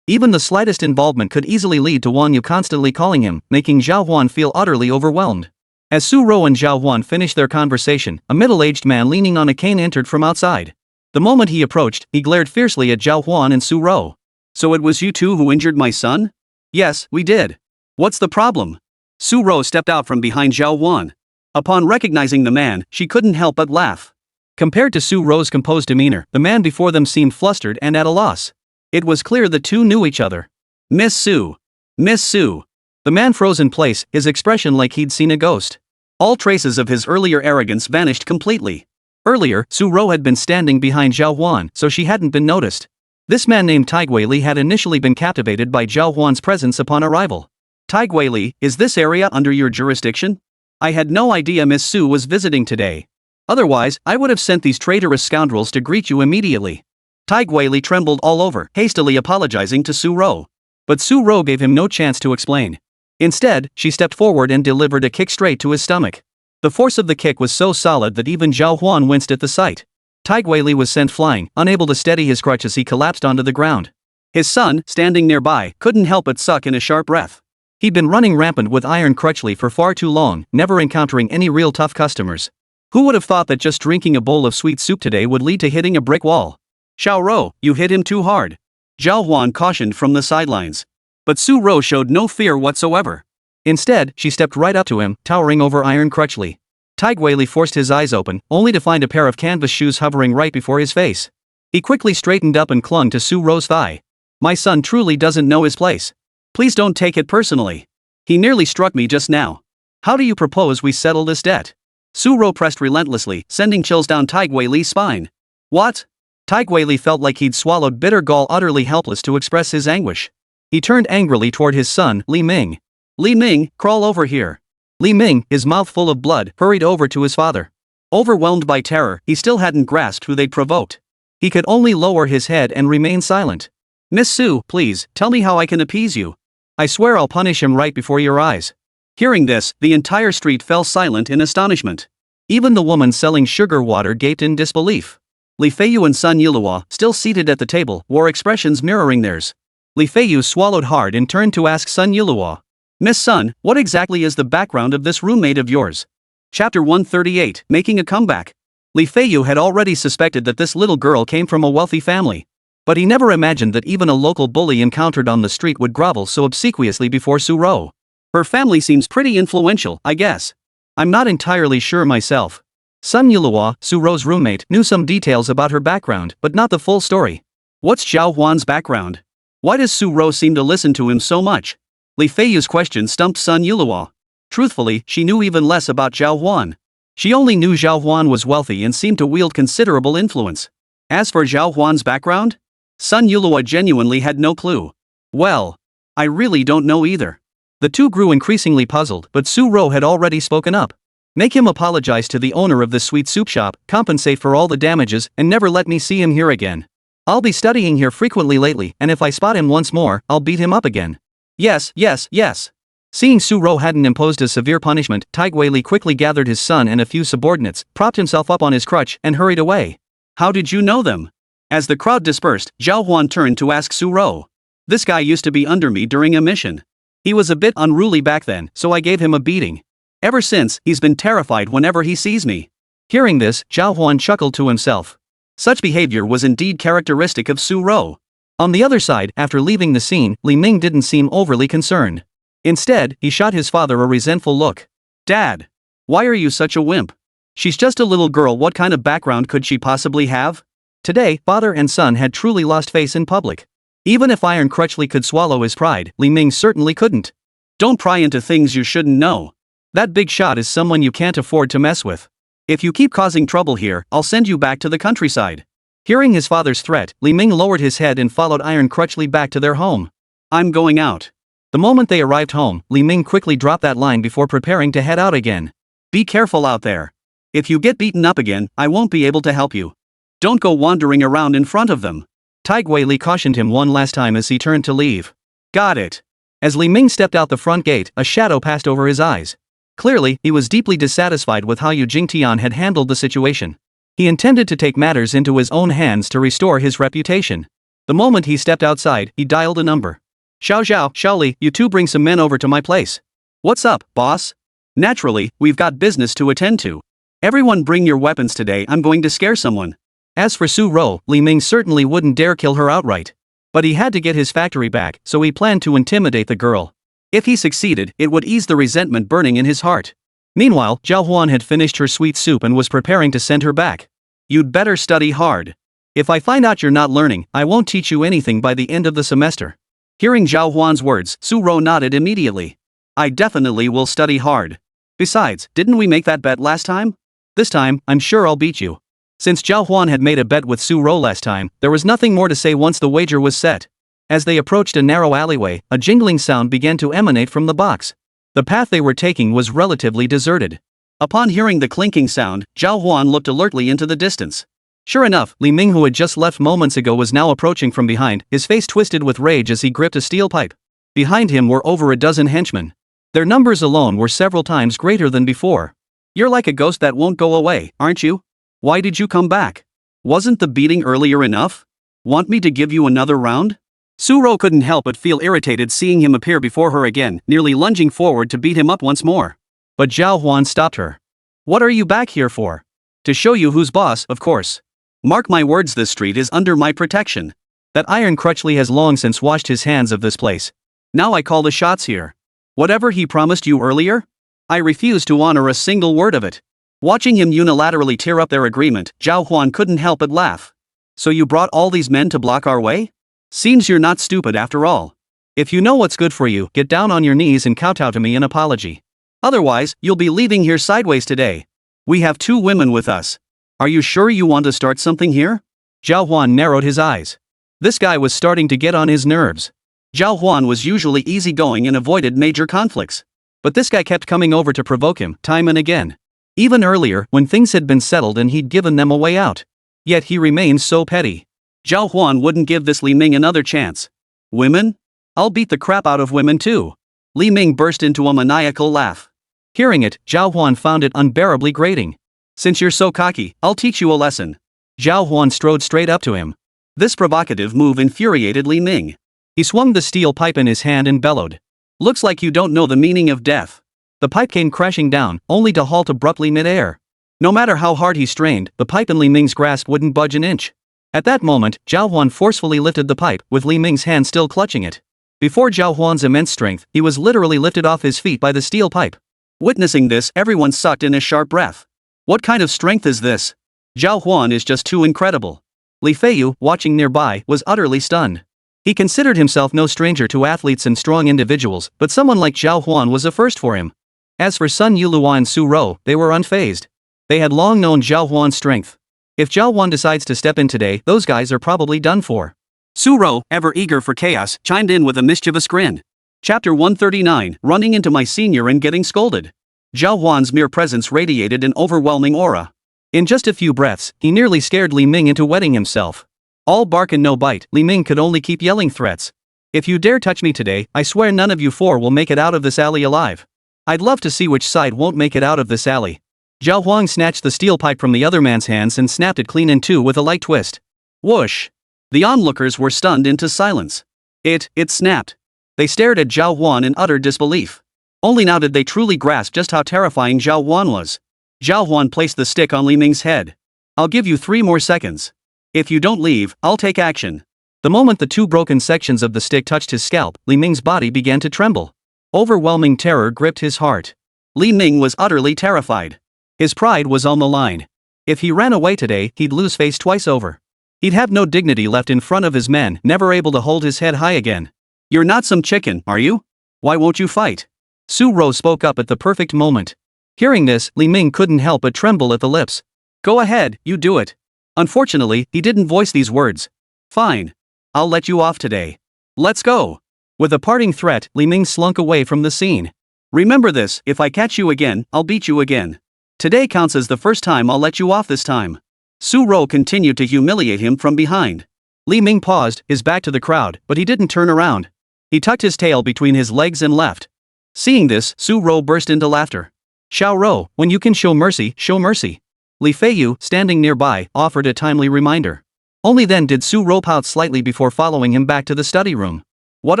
Even the slightest involvement could easily lead to Wang Yu constantly calling him, making Zhào Huān feel utterly overwhelmed. As Su Ro and Zhào Huān finished their conversation, a middle-aged man leaning on a cane entered from outside. The moment he approached, he glared fiercely at Zhào Huān and Su Ro. So it was you two who injured my son? Yes, we did. What's the problem? Su Ro stepped out from behind Zhào Huān. Upon recognizing the man, she couldn't help but laugh. Compared to Su Ro's composed demeanor, the man before them seemed flustered and at a loss. It was clear the two knew each other. Miss Su. Miss Su. The man froze in place, his expression like he'd seen a ghost. All traces of his earlier arrogance vanished completely. Earlier, Su Ro had been standing behind Zhào Huān, so she hadn't been noticed. This man named Taigueli had initially been captivated by Zhào Huān's presence upon arrival. Taigueli, is this area under your jurisdiction? I had no idea Miss Su was visiting today. Otherwise, I would have sent these traitorous scoundrels to greet you immediately. Taigueli trembled all over, hastily apologizing to Su Ro. But Su Ro gave him no chance to explain. Instead, she stepped forward and delivered a kick straight to his stomach. The force of the kick was so solid that even Zhào Huān winced at the sight. Taigueli was sent flying, unable to steady his crutch as he collapsed onto the ground. His son, standing nearby, couldn't help but suck in a sharp breath. He'd been running rampant with iron crutchly for far too long, never encountering any real tough customers. Who would have thought that just drinking a bowl of sweet soup today would lead to hitting a brick wall? Xiao Ro, you hit him too hard. Zhào Huān cautioned from the sidelines. But Su Ro showed no fear whatsoever. Instead, she stepped right up to him, towering over iron crutchly. Taigueli forced his eyes open, only to find a pair of canvas shoes hovering right before his face. He quickly straightened up and clung to Su Ro's thigh. My son truly doesn't know his place. Please don't take it personally. He nearly struck me just now. How do you propose we settle this debt? Su Ro pressed relentlessly, sending chills down Taigueli's spine. What? Taigueli felt like he'd swallowed bitter gall, utterly helpless to express his anguish. He turned angrily toward his son, Li Ming. Li Ming, crawl over here. Li Ming, his mouth full of blood, hurried over to his father. Overwhelmed by terror, he still hadn't grasped who they'd provoked. He could only lower his head and remain silent. Miss Su, please, tell me how I can appease you. I swear I'll punish him right before your eyes. Hearing this, the entire street fell silent in astonishment. Even the woman selling sugar water gaped in disbelief. Li Feiyu and Sun Yulua, still seated at the table, wore expressions mirroring theirs. Li Feiyu swallowed hard and turned to ask Sun Yulua. Miss Sun, what exactly is the background of this roommate of yours? Chapter 138, Making a Comeback. Li Feiyu had already suspected that this little girl came from a wealthy family. But he never imagined that even a local bully encountered on the street would grovel so obsequiously before Su Ro. Her family seems pretty influential, I guess. I'm not entirely sure myself. Sun Yulua, Su Ro's roommate, knew some details about her background, but not the full story. What's Zhào Huān's background? Why does Su Ro seem to listen to him so much? Li Feiyu's question stumped Sun Yulua. Truthfully, she knew even less about Zhào Huān. She only knew Zhào Huān was wealthy and seemed to wield considerable influence. As for Zhào Huān's background? Sun Yulua genuinely had no clue. Well, I really don't know either. The two grew increasingly puzzled, but Su Ro had already spoken up. Make him apologize to the owner of this sweet soup shop, compensate for all the damages, and never let me see him here again. I'll be studying here frequently lately, and if I spot him once more, I'll beat him up again. Yes, yes, yes. Seeing Su Ro hadn't imposed a severe punishment, Taigueli quickly gathered his son and a few subordinates, propped himself up on his crutch, and hurried away. How did you know them? As the crowd dispersed, Zhào Huān turned to ask Su Ro. This guy used to be under me during a mission. He was a bit unruly back then, so I gave him a beating. Ever since, he's been terrified whenever he sees me. Hearing this, Zhào Huān chuckled to himself. Such behavior was indeed characteristic of Su Ro. On the other side, after leaving the scene, Li Ming didn't seem overly concerned. Instead, he shot his father a resentful look. Dad! Why are you such a wimp? She's just a little girl, what kind of background could she possibly have? Today, father and son had truly lost face in public. Even if Iron Crutchley could swallow his pride, Li Ming certainly couldn't. Don't pry into things you shouldn't know. That big shot is someone you can't afford to mess with. If you keep causing trouble here, I'll send you back to the countryside. Hearing his father's threat, Li Ming lowered his head and followed Iron Crutchley back to their home. I'm going out. The moment they arrived home, Li Ming quickly dropped that line before preparing to head out again. Be careful out there. If you get beaten up again, I won't be able to help you. Don't go wandering around in front of them. Taigueli cautioned him one last time as he turned to leave. Got it. As Li Ming stepped out the front gate, a shadow passed over his eyes. Clearly, he was deeply dissatisfied with how Yu Jingtian had handled the situation. He intended to take matters into his own hands to restore his reputation. The moment he stepped outside, he dialed a number. Xiaoli, you two bring some men over to my place. What's up, boss? Naturally, we've got business to attend to. Everyone bring your weapons today, I'm going to scare someone. As for Su Ro, Li Ming certainly wouldn't dare kill her outright. But he had to get his factory back, so he planned to intimidate the girl. If he succeeded, it would ease the resentment burning in his heart. Meanwhile, Zhào Huān had finished her sweet soup and was preparing to send her back. You'd better study hard. If I find out you're not learning, I won't teach you anything by the end of the semester. Hearing Zhào Huān's words, Su-ro nodded immediately. I definitely will study hard. Besides, didn't we make that bet last time? This time, I'm sure I'll beat you. Since Zhào Huān had made a bet with Su-ro last time, there was nothing more to say once the wager was set. As they approached a narrow alleyway, a jingling sound began to emanate from the box. The path they were taking was relatively deserted. Upon hearing the clinking sound, Zhào Huān looked alertly into the distance. Sure enough, Li Ming, who had just left moments ago, was now approaching from behind, his face twisted with rage as he gripped a steel pipe. Behind him were over a dozen henchmen. Their numbers alone were several times greater than before. You're like a ghost that won't go away, aren't you? Why did you come back? Wasn't the beating earlier enough? Want me to give you another round? Su-ro couldn't help but feel irritated seeing him appear before her again, nearly lunging forward to beat him up once more. But Zhào Huān stopped her. What are you back here for? To show you who's boss, of course. Mark my words, this street is under my protection. That iron crutchly has long since washed his hands of this place. Now I call the shots here. Whatever he promised you earlier? I refuse to honor a single word of it. Watching him unilaterally tear up their agreement, Zhào Huān couldn't help but laugh. So you brought all these men to block our way? Seems you're not stupid after all. If you know what's good for you, get down on your knees and kowtow to me in apology. Otherwise, you'll be leaving here sideways today. We have 2 women with us. Are you sure you want to start something here? Zhào Huān narrowed his eyes. This guy was starting to get on his nerves. Zhào Huān was usually easygoing and avoided major conflicts. But this guy kept coming over to provoke him, time and again. Even earlier, when things had been settled and he'd given them a way out. Yet he remained so petty. Zhào Huān wouldn't give this Li Ming another chance. Women? I'll beat the crap out of women too. Li Ming burst into a maniacal laugh. Hearing it, Zhào Huān found it unbearably grating. Since you're so cocky, I'll teach you a lesson. Zhào Huān strode straight up to him. This provocative move infuriated Li Ming. He swung the steel pipe in his hand and bellowed. Looks like you don't know the meaning of death. The pipe came crashing down, only to halt abruptly mid-air. No matter how hard he strained, the pipe in Li Ming's grasp wouldn't budge an inch. At that moment, Zhào Huān forcefully lifted the pipe, with Li Ming's hand still clutching it. Before Zhào Huān's immense strength, he was literally lifted off his feet by the steel pipe. Witnessing this, everyone sucked in a sharp breath. What kind of strength is this? Zhào Huān is just too incredible. Li Feiyu, watching nearby, was utterly stunned. He considered himself no stranger to athletes and strong individuals, but someone like Zhào Huān was a first for him. As for Sun Yulua and Su-ro, they were unfazed. They had long known Zhào Huān's strength. If Zhào Huān decides to step in today, those guys are probably done for. Su-ro, ever eager for chaos, chimed in with a mischievous grin. Chapter 139, Running into my senior and getting scolded. Zhào Huān's mere presence radiated an overwhelming aura. In just a few breaths, he nearly scared Li Ming into wetting himself. All bark and no bite, Li Ming could only keep yelling threats. If you dare touch me today, I swear none of you 4 will make it out of this alley alive. I'd love to see which side won't make it out of this alley. Zhào Huān snatched the steel pipe from the other man's hands and snapped it clean in 2 with a light twist. Whoosh! The onlookers were stunned into silence. It snapped. They stared at Zhào Huān in utter disbelief. Only now did they truly grasp just how terrifying Zhào Huān was. Zhào Huān placed the stick on Li Ming's head. I'll give you 3 more seconds. If you don't leave, I'll take action. The moment the 2 broken sections of the stick touched his scalp, Li Ming's body began to tremble. Overwhelming terror gripped his heart. Li Ming was utterly terrified. His pride was on the line. If he ran away today, he'd lose face twice over. He'd have no dignity left in front of his men, never able to hold his head high again. You're not some chicken, are you? Why won't you fight? Su-ro spoke up at the perfect moment. Hearing this, Li Ming couldn't help but tremble at the lips. Go ahead, you do it. Unfortunately, he didn't voice these words. Fine. I'll let you off today. Let's go. With a parting threat, Li Ming slunk away from the scene. Remember this, if I catch you again, I'll beat you again. Today counts as the first time I'll let you off this time. Su-ro continued to humiliate him from behind. Li Ming paused, his back to the crowd, but he didn't turn around. He tucked his tail between his legs and left. Seeing this, Su-ro burst into laughter. Xiao-ro, when you can show mercy, show mercy. Li Feiyu, standing nearby, offered a timely reminder. Only then did Su-ro pout slightly before following him back to the study room. What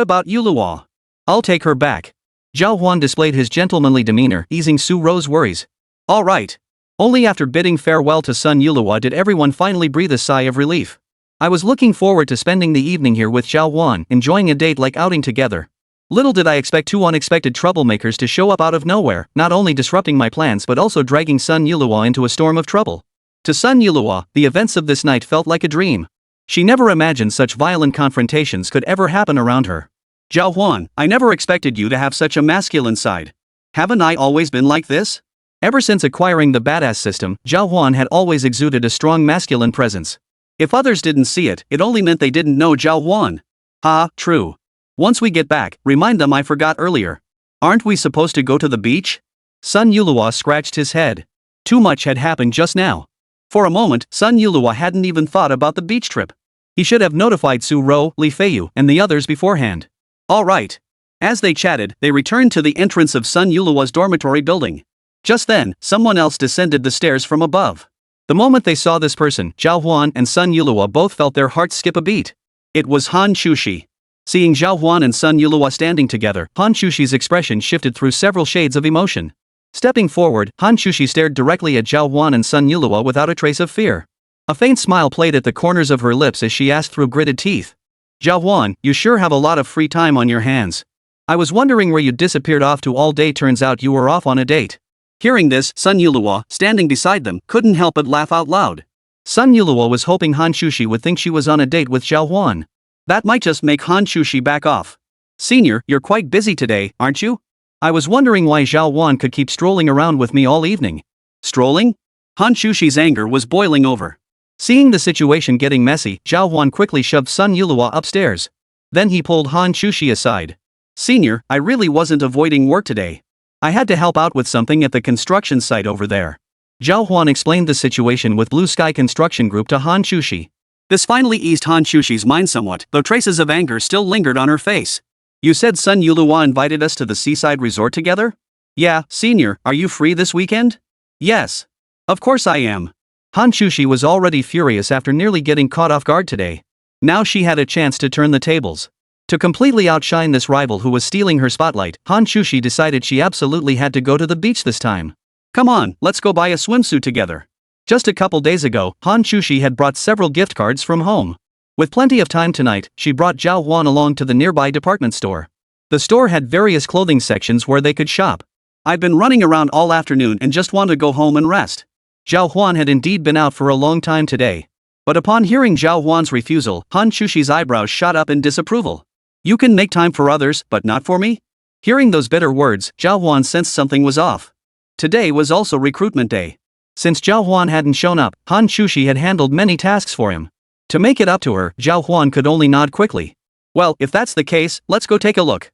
about Yulua? I'll take her back. Zhào Huān displayed his gentlemanly demeanor, easing Su-ro's worries. All right. Only after bidding farewell to Sun Yulua did everyone finally breathe a sigh of relief. I was looking forward to spending the evening here with Zhào Huān, enjoying a date like outing together. Little did I expect two unexpected troublemakers to show up out of nowhere, not only disrupting my plans but also dragging Sun Yulihua into a storm of trouble. To Sun Yulihua, the events of this night felt like a dream. She never imagined such violent confrontations could ever happen around her. Zhào Huān, I never expected you to have such a masculine side. Haven't I always been like this? Ever since acquiring the badass system, Zhào Huān had always exuded a strong masculine presence. If others didn't see it, it only meant they didn't know Zhào Huān. Ah, true. Once we get back, remind them I forgot earlier. Aren't we supposed to go to the beach? Sun Yulihua scratched his head. Too much had happened just now. For a moment, Sun Yulihua hadn't even thought about the beach trip. He should have notified Su Ro, Li Feiyu, and the others beforehand. All right. As they chatted, they returned to the entrance of Sun Yulihua's dormitory building. Just then, someone else descended the stairs from above. The moment they saw this person, Zhào Huān and Sun Yulihua both felt their hearts skip a beat. It was Hán Chǔxī. Seeing Zhào Huān and Sun Yulihua standing together, Hán Chǔxī's expression shifted through several shades of emotion. Stepping forward, Hán Chǔxī stared directly at Zhào Huān and Sun Yulihua without a trace of fear. A faint smile played at the corners of her lips as she asked through gritted teeth. Zhào Huān, you sure have a lot of free time on your hands. I was wondering where you disappeared off to all day, turns out you were off on a date. Hearing this, Sun Yulihua, standing beside them, couldn't help but laugh out loud. Sun Yulihua was hoping Hán Chǔxī would think she was on a date with Zhào Huān. That might just make Hán Chǔxī back off. Senior, you're quite busy today, aren't you? I was wondering why Zhào Huān could keep strolling around with me all evening. Strolling? Hán Chǔxī's anger was boiling over. Seeing the situation getting messy, Zhào Huān quickly shoved Sun Yulihua upstairs. Then he pulled Hán Chǔxī aside. Senior, I really wasn't avoiding work today. I had to help out with something at the construction site over there. Zhào Huān explained the situation with Blue Sky Construction Group to Hán Chǔxī. This finally eased Hán Chǔxī's mind somewhat, though traces of anger still lingered on her face. You said Sun Yulihua invited us to the seaside resort together? Yeah, Senior, are you free this weekend? Yes. Of course I am. Hán Chǔxī was already furious after nearly getting caught off guard today. Now she had a chance to turn the tables. To completely outshine this rival who was stealing her spotlight, Hán Chǔxī decided she absolutely had to go to the beach this time. Come on, let's go buy a swimsuit together. Just a couple days ago, Hán Chǔxī had brought several gift cards from home. With plenty of time tonight, she brought Zhào Huān along to the nearby department store. The store had various clothing sections where they could shop. I've been running around all afternoon and just want to go home and rest. Zhào Huān had indeed been out for a long time today. But upon hearing Zhào Huān's refusal, Hán Chǔxī's eyebrows shot up in disapproval. You can make time for others, but not for me? Hearing those bitter words, Zhào Huān sensed something was off. Today was also recruitment day. Since Zhào Huān hadn't shown up, Hán Chǔxī had handled many tasks for him. To make it up to her, Zhào Huān could only nod quickly. Well, if that's the case, let's go take a look.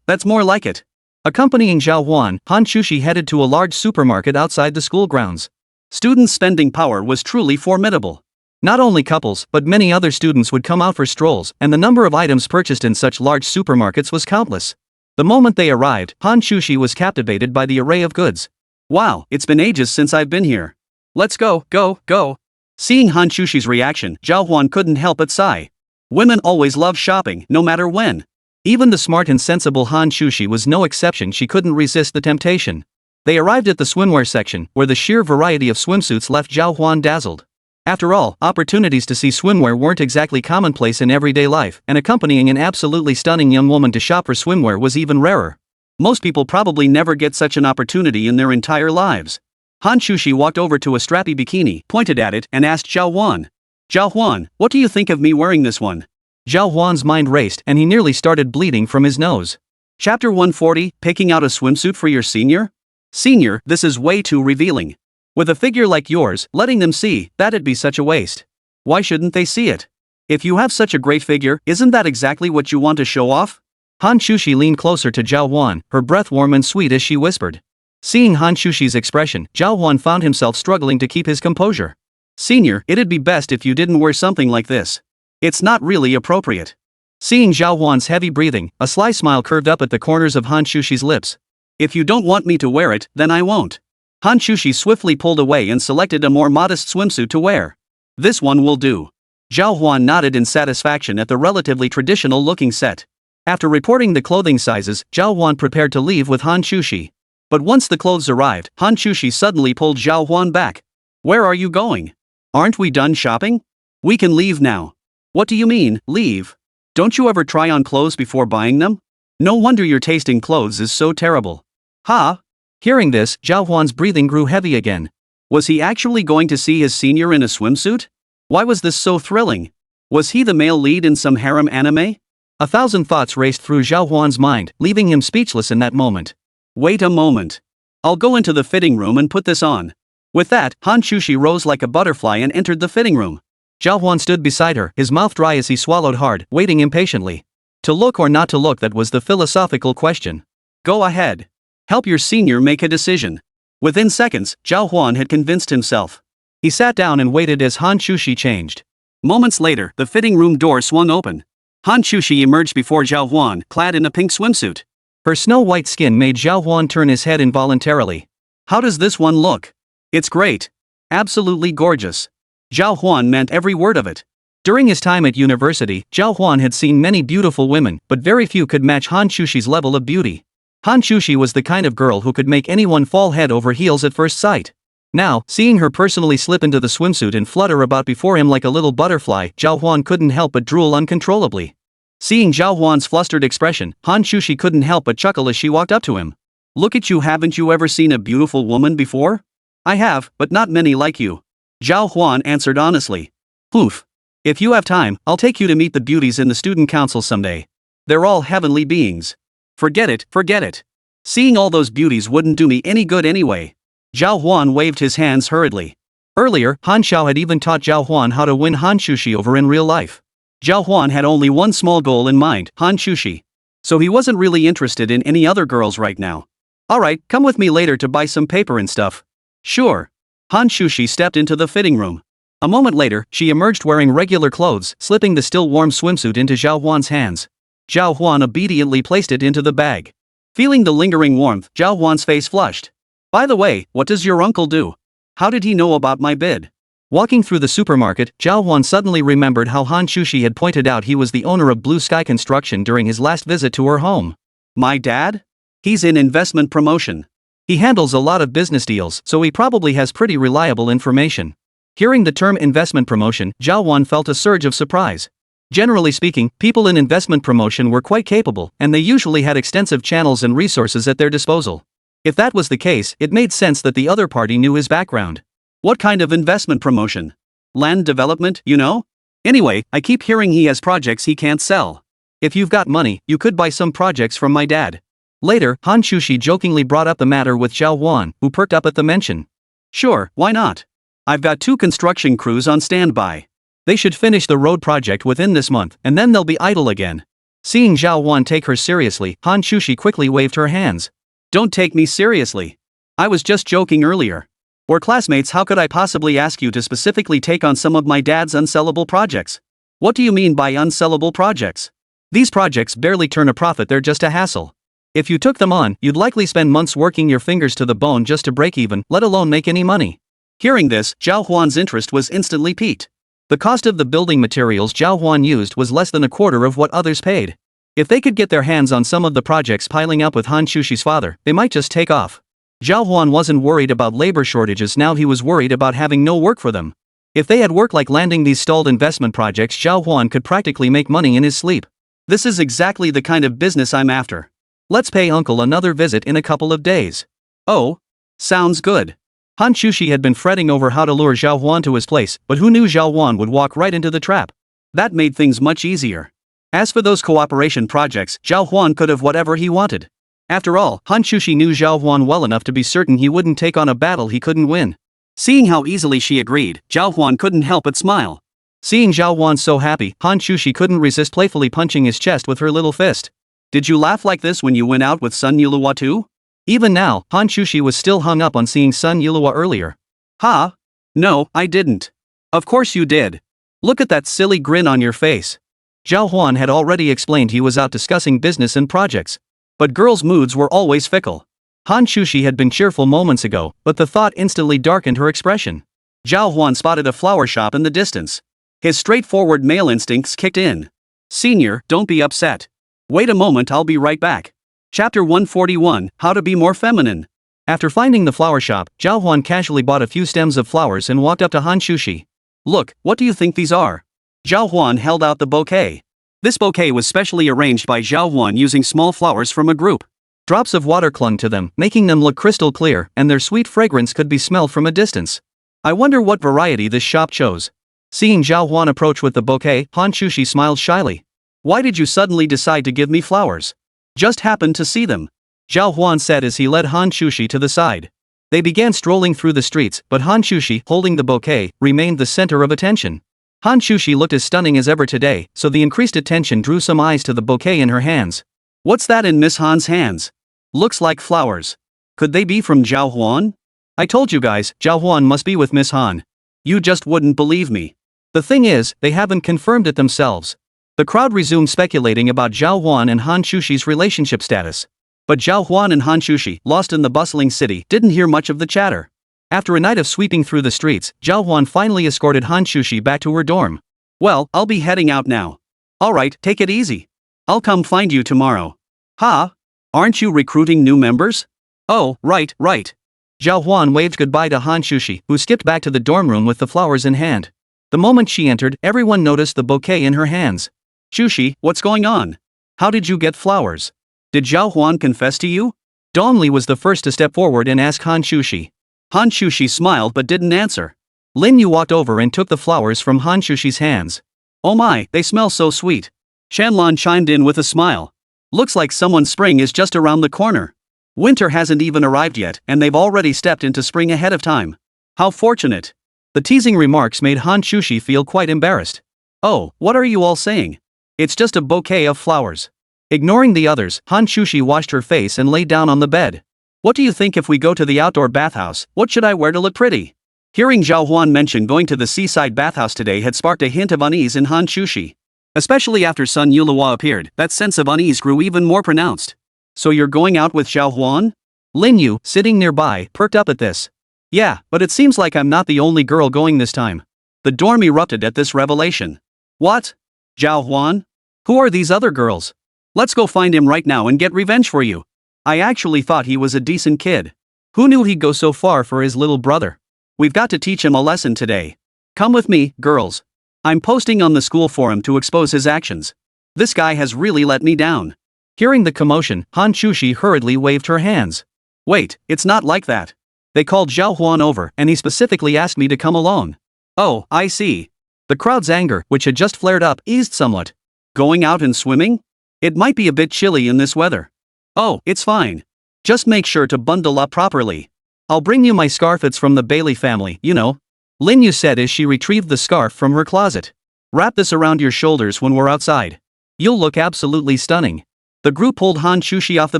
That's more like it. Accompanying Zhào Huān, Hán Chǔxī headed to a large supermarket outside the school grounds. Students' spending power was truly formidable. Not only couples, but many other students would come out for strolls, and the number of items purchased in such large supermarkets was countless. The moment they arrived, Hán Chǔxī was captivated by the array of goods. Wow, it's been ages since I've been here. Let's go, go, go. Seeing Hán Chǔxī's reaction, Zhào Huān couldn't help but sigh. Women always love shopping, no matter when. Even the smart and sensible Hán Chǔxī was no exception. She couldn't resist the temptation. They arrived at the swimwear section, where the sheer variety of swimsuits left Zhào Huān dazzled. After all, opportunities to see swimwear weren't exactly commonplace in everyday life, and accompanying an absolutely stunning young woman to shop for swimwear was even rarer. Most people probably never get such an opportunity in their entire lives. Hán Chǔxī walked over to a strappy bikini, pointed at it, and asked Zhào Huān. Zhào Huān, what do you think of me wearing this one? Zhào Huān's mind raced and he nearly started bleeding from his nose. Chapter 140, Picking out a swimsuit for your senior? Senior, this is way too revealing. With a figure like yours, letting them see, that'd be such a waste. Why shouldn't they see it? If you have such a great figure, isn't that exactly what you want to show off? Hán Chǔxī leaned closer to Zhào Huān, her breath warm and sweet as she whispered. Seeing Hán Chǔxī's expression, Zhào Huān found himself struggling to keep his composure. Senior, it'd be best if you didn't wear something like this. It's not really appropriate. Seeing Zhào Huān's heavy breathing, a sly smile curved up at the corners of Hán Chǔxī's lips. If you don't want me to wear it, then I won't. Hán Chǔxī swiftly pulled away and selected a more modest swimsuit to wear. This one will do. Zhào Huān nodded in satisfaction at the relatively traditional-looking set. After reporting the clothing sizes, Zhào Huān prepared to leave with Hán Chǔxī. But once the clothes arrived, Hán Chǔxī suddenly pulled Zhào Huān back. Where are you going? Aren't we done shopping? We can leave now. What do you mean, leave? Don't you ever try on clothes before buying them? No wonder your taste in clothes is so terrible. Ha! Hearing this, Zhào Huān's breathing grew heavy again. Was he actually going to see his senior in a swimsuit? Why was this so thrilling? Was he the male lead in some harem anime? 1,000 thoughts raced through Zhào Huān's mind, leaving him speechless in that moment. Wait a moment. I'll go into the fitting room and put this on. With that, Hán Chǔxī rose like a butterfly and entered the fitting room. Zhào Huān stood beside her, his mouth dry as he swallowed hard, waiting impatiently. To look or not to look, that was the philosophical question. Go ahead. Help your senior make a decision. Within seconds, Zhào Huān had convinced himself. He sat down and waited as Hán Chǔxī changed. Moments later, the fitting room door swung open. Hán Chǔxī emerged before Zhào Huān, clad in a pink swimsuit. Her snow-white skin made Zhào Huān turn his head involuntarily. How does this one look? It's great. Absolutely gorgeous. Zhào Huān meant every word of it. During his time at university, Zhào Huān had seen many beautiful women, but very few could match Hán Chǔxī's level of beauty. Hán Chǔxī was the kind of girl who could make anyone fall head over heels at first sight. Now, seeing her personally slip into the swimsuit and flutter about before him like a little butterfly, Zhào Huān couldn't help but drool uncontrollably. Seeing Zhào Huān's flustered expression, Hán Chǔxī couldn't help but chuckle as she walked up to him. Look at you, haven't you ever seen a beautiful woman before? I have, but not many like you. Zhào Huān answered honestly. Oof. If you have time, I'll take you to meet the beauties in the student council someday. They're all heavenly beings. Forget it, forget it. Seeing all those beauties wouldn't do me any good anyway. Zhào Huān waved his hands hurriedly. Earlier, Hán Shào had even taught Zhào Huān how to win Hán Chǔxī over in real life. Zhào Huān had only one small goal in mind, Hán Chǔxī. So he wasn't really interested in any other girls right now. Alright, come with me later to buy some paper and stuff. Sure. Hán Chǔxī stepped into the fitting room. A moment later, she emerged wearing regular clothes, slipping the still warm swimsuit into Zhào Huān's hands. Zhào Huān obediently placed it into the bag. Feeling the lingering warmth, Zhào Huān's face flushed. By the way, what does your uncle do? How did he know about my bid? Walking through the supermarket, Zhào Huān suddenly remembered how Hán Chǔxī had pointed out he was the owner of Blue Sky Construction during his last visit to her home. My dad? He's in investment promotion. He handles a lot of business deals, so he probably has pretty reliable information. Hearing the term investment promotion, Zhào Huān felt a surge of surprise. Generally speaking, people in investment promotion were quite capable, and they usually had extensive channels and resources at their disposal. If that was the case, it made sense that the other party knew his background. What kind of investment promotion? Land development, you know? Anyway, I keep hearing he has projects he can't sell. If you've got money, you could buy some projects from my dad. Later, Hán Chǔxī jokingly brought up the matter with Zhào Huān, who perked up at the mention. Sure, why not? I've got 2 construction crews on standby. They should finish the road project within this month, and then they'll be idle again. Seeing Zhào Huān take her seriously, Hán Chǔxī quickly waved her hands. Don't take me seriously. I was just joking earlier. We're classmates, how could I possibly ask you to specifically take on some of my dad's unsellable projects? What do you mean by unsellable projects? These projects barely turn a profit, they're just a hassle. If you took them on, you'd likely spend months working your fingers to the bone just to break even, let alone make any money. Hearing this, Zhào Huān's interest was instantly piqued. The cost of the building materials Zhào Huān used was less than a quarter of what others paid. If they could get their hands on some of the projects piling up with Hán Chǔxī's father, they might just take off. Zhào Huān wasn't worried about labor shortages now, he was worried about having no work for them. If they had work like landing these stalled investment projects, Zhào Huān could practically make money in his sleep. This is exactly the kind of business I'm after. Let's pay uncle another visit in a couple of days. Oh? Sounds good. Hán Chǔxī had been fretting over how to lure Zhào Huān to his place, but who knew Zhào Huān would walk right into the trap? That made things much easier. As for those cooperation projects, Zhào Huān could have whatever he wanted. After all, Hán Chǔxī knew Zhào Huān well enough to be certain he wouldn't take on a battle he couldn't win. Seeing how easily she agreed, Zhào Huān couldn't help but smile. Seeing Zhào Huān so happy, Hán Chǔxī couldn't resist playfully punching his chest with her little fist. Did you laugh like this when you went out with Sun Yulhua too? Even now, Hán Chǔxī was still hung up on seeing Sun Yulhua earlier. Ha? No, I didn't. Of course you did. Look at that silly grin on your face. Zhào Huān had already explained he was out discussing business and projects. But girls' moods were always fickle. Hán Chǔxī had been cheerful moments ago, but the thought instantly darkened her expression. Zhào Huān spotted a flower shop in the distance. His straightforward male instincts kicked in. Senior, don't be upset. Wait a moment, I'll be right back. Chapter 141, How to be More Feminine. After finding the flower shop, Zhào Huān casually bought a few stems of flowers and walked up to Hán Chǔxī. Look, what do you think these are? Zhào Huān held out the bouquet. This bouquet was specially arranged by Zhào Huān using small flowers from a group. Drops of water clung to them, making them look crystal clear, and their sweet fragrance could be smelled from a distance. I wonder what variety this shop chose. Seeing Zhào Huān approach with the bouquet, Hán Chǔxī smiled shyly. Why did you suddenly decide to give me flowers? Just happened to see them. Zhào Huān said as he led Hán Chǔxī to the side. They began strolling through the streets, but Hán Chǔxī, holding the bouquet, remained the center of attention. Hán Chǔxī looked as stunning as ever today, so the increased attention drew some eyes to the bouquet in her hands. What's that in Miss Han's hands? Looks like flowers. Could they be from Zhào Huān? I told you guys, Zhào Huān must be with Miss Han. You just wouldn't believe me. The thing is, they haven't confirmed it themselves. The crowd resumed speculating about Zhào Huān and Hán Chǔxī's relationship status. But Zhào Huān and Hán Chǔxī, lost in the bustling city, didn't hear much of the chatter. After a night of sweeping through the streets, Zhào Huān finally escorted Hán Chǔxī back to her dorm. Well, I'll be heading out now. Alright, take it easy. I'll come find you tomorrow. Ha? Aren't you recruiting new members? Oh, right. Zhào Huān waved goodbye to Hán Chǔxī, who skipped back to the dorm room with the flowers in hand. The moment she entered, everyone noticed the bouquet in her hands. Chǔxī, what's going on? How did you get flowers? Did Zhào Huān confess to you? Dongli was the first to step forward and ask Hán Chǔxī. Hán Chǔxī smiled but didn't answer. Lin Yu walked over and took the flowers from Hán Chǔxī's hands. Oh my, they smell so sweet. Shanlan chimed in with a smile. Looks like someone's spring is just around the corner. Winter hasn't even arrived yet, and they've already stepped into spring ahead of time. How fortunate. The teasing remarks made Hán Chǔxī feel quite embarrassed. Oh, what are you all saying? It's just a bouquet of flowers. Ignoring the others, Hán Chǔxī washed her face and lay down on the bed. What do you think if we go to the outdoor bathhouse? What should I wear to look pretty? Hearing Zhào Huān mention going to the seaside bathhouse today had sparked a hint of unease in Hán Chǔxī. Especially after Sun Yulihua appeared, that sense of unease grew even more pronounced. So you're going out with Zhào Huān? Lin Yu, sitting nearby, perked up at this. Yeah, but it seems like I'm not the only girl going this time. The dorm erupted at this revelation. What? Zhào Huān? Who are these other girls? Let's go find him right now and get revenge for you. I actually thought he was a decent kid. Who knew he'd go so far for his little brother? We've got to teach him a lesson today. Come with me, girls. I'm posting on the school forum to expose his actions. This guy has really let me down. Hearing the commotion, Hán Chǔxī hurriedly waved her hands. Wait, it's not like that. They called Zhào Huān over and he specifically asked me to come along. Oh, I see. The crowd's anger, which had just flared up, eased somewhat. Going out and swimming? It might be a bit chilly in this weather. Oh, it's fine. Just make sure to bundle up properly. I'll bring you my scarf, it's from the Belle family, you know. Lin Yu said as she retrieved the scarf from her closet. Wrap this around your shoulders when we're outside. You'll look absolutely stunning. The group pulled Hán Chǔxī off the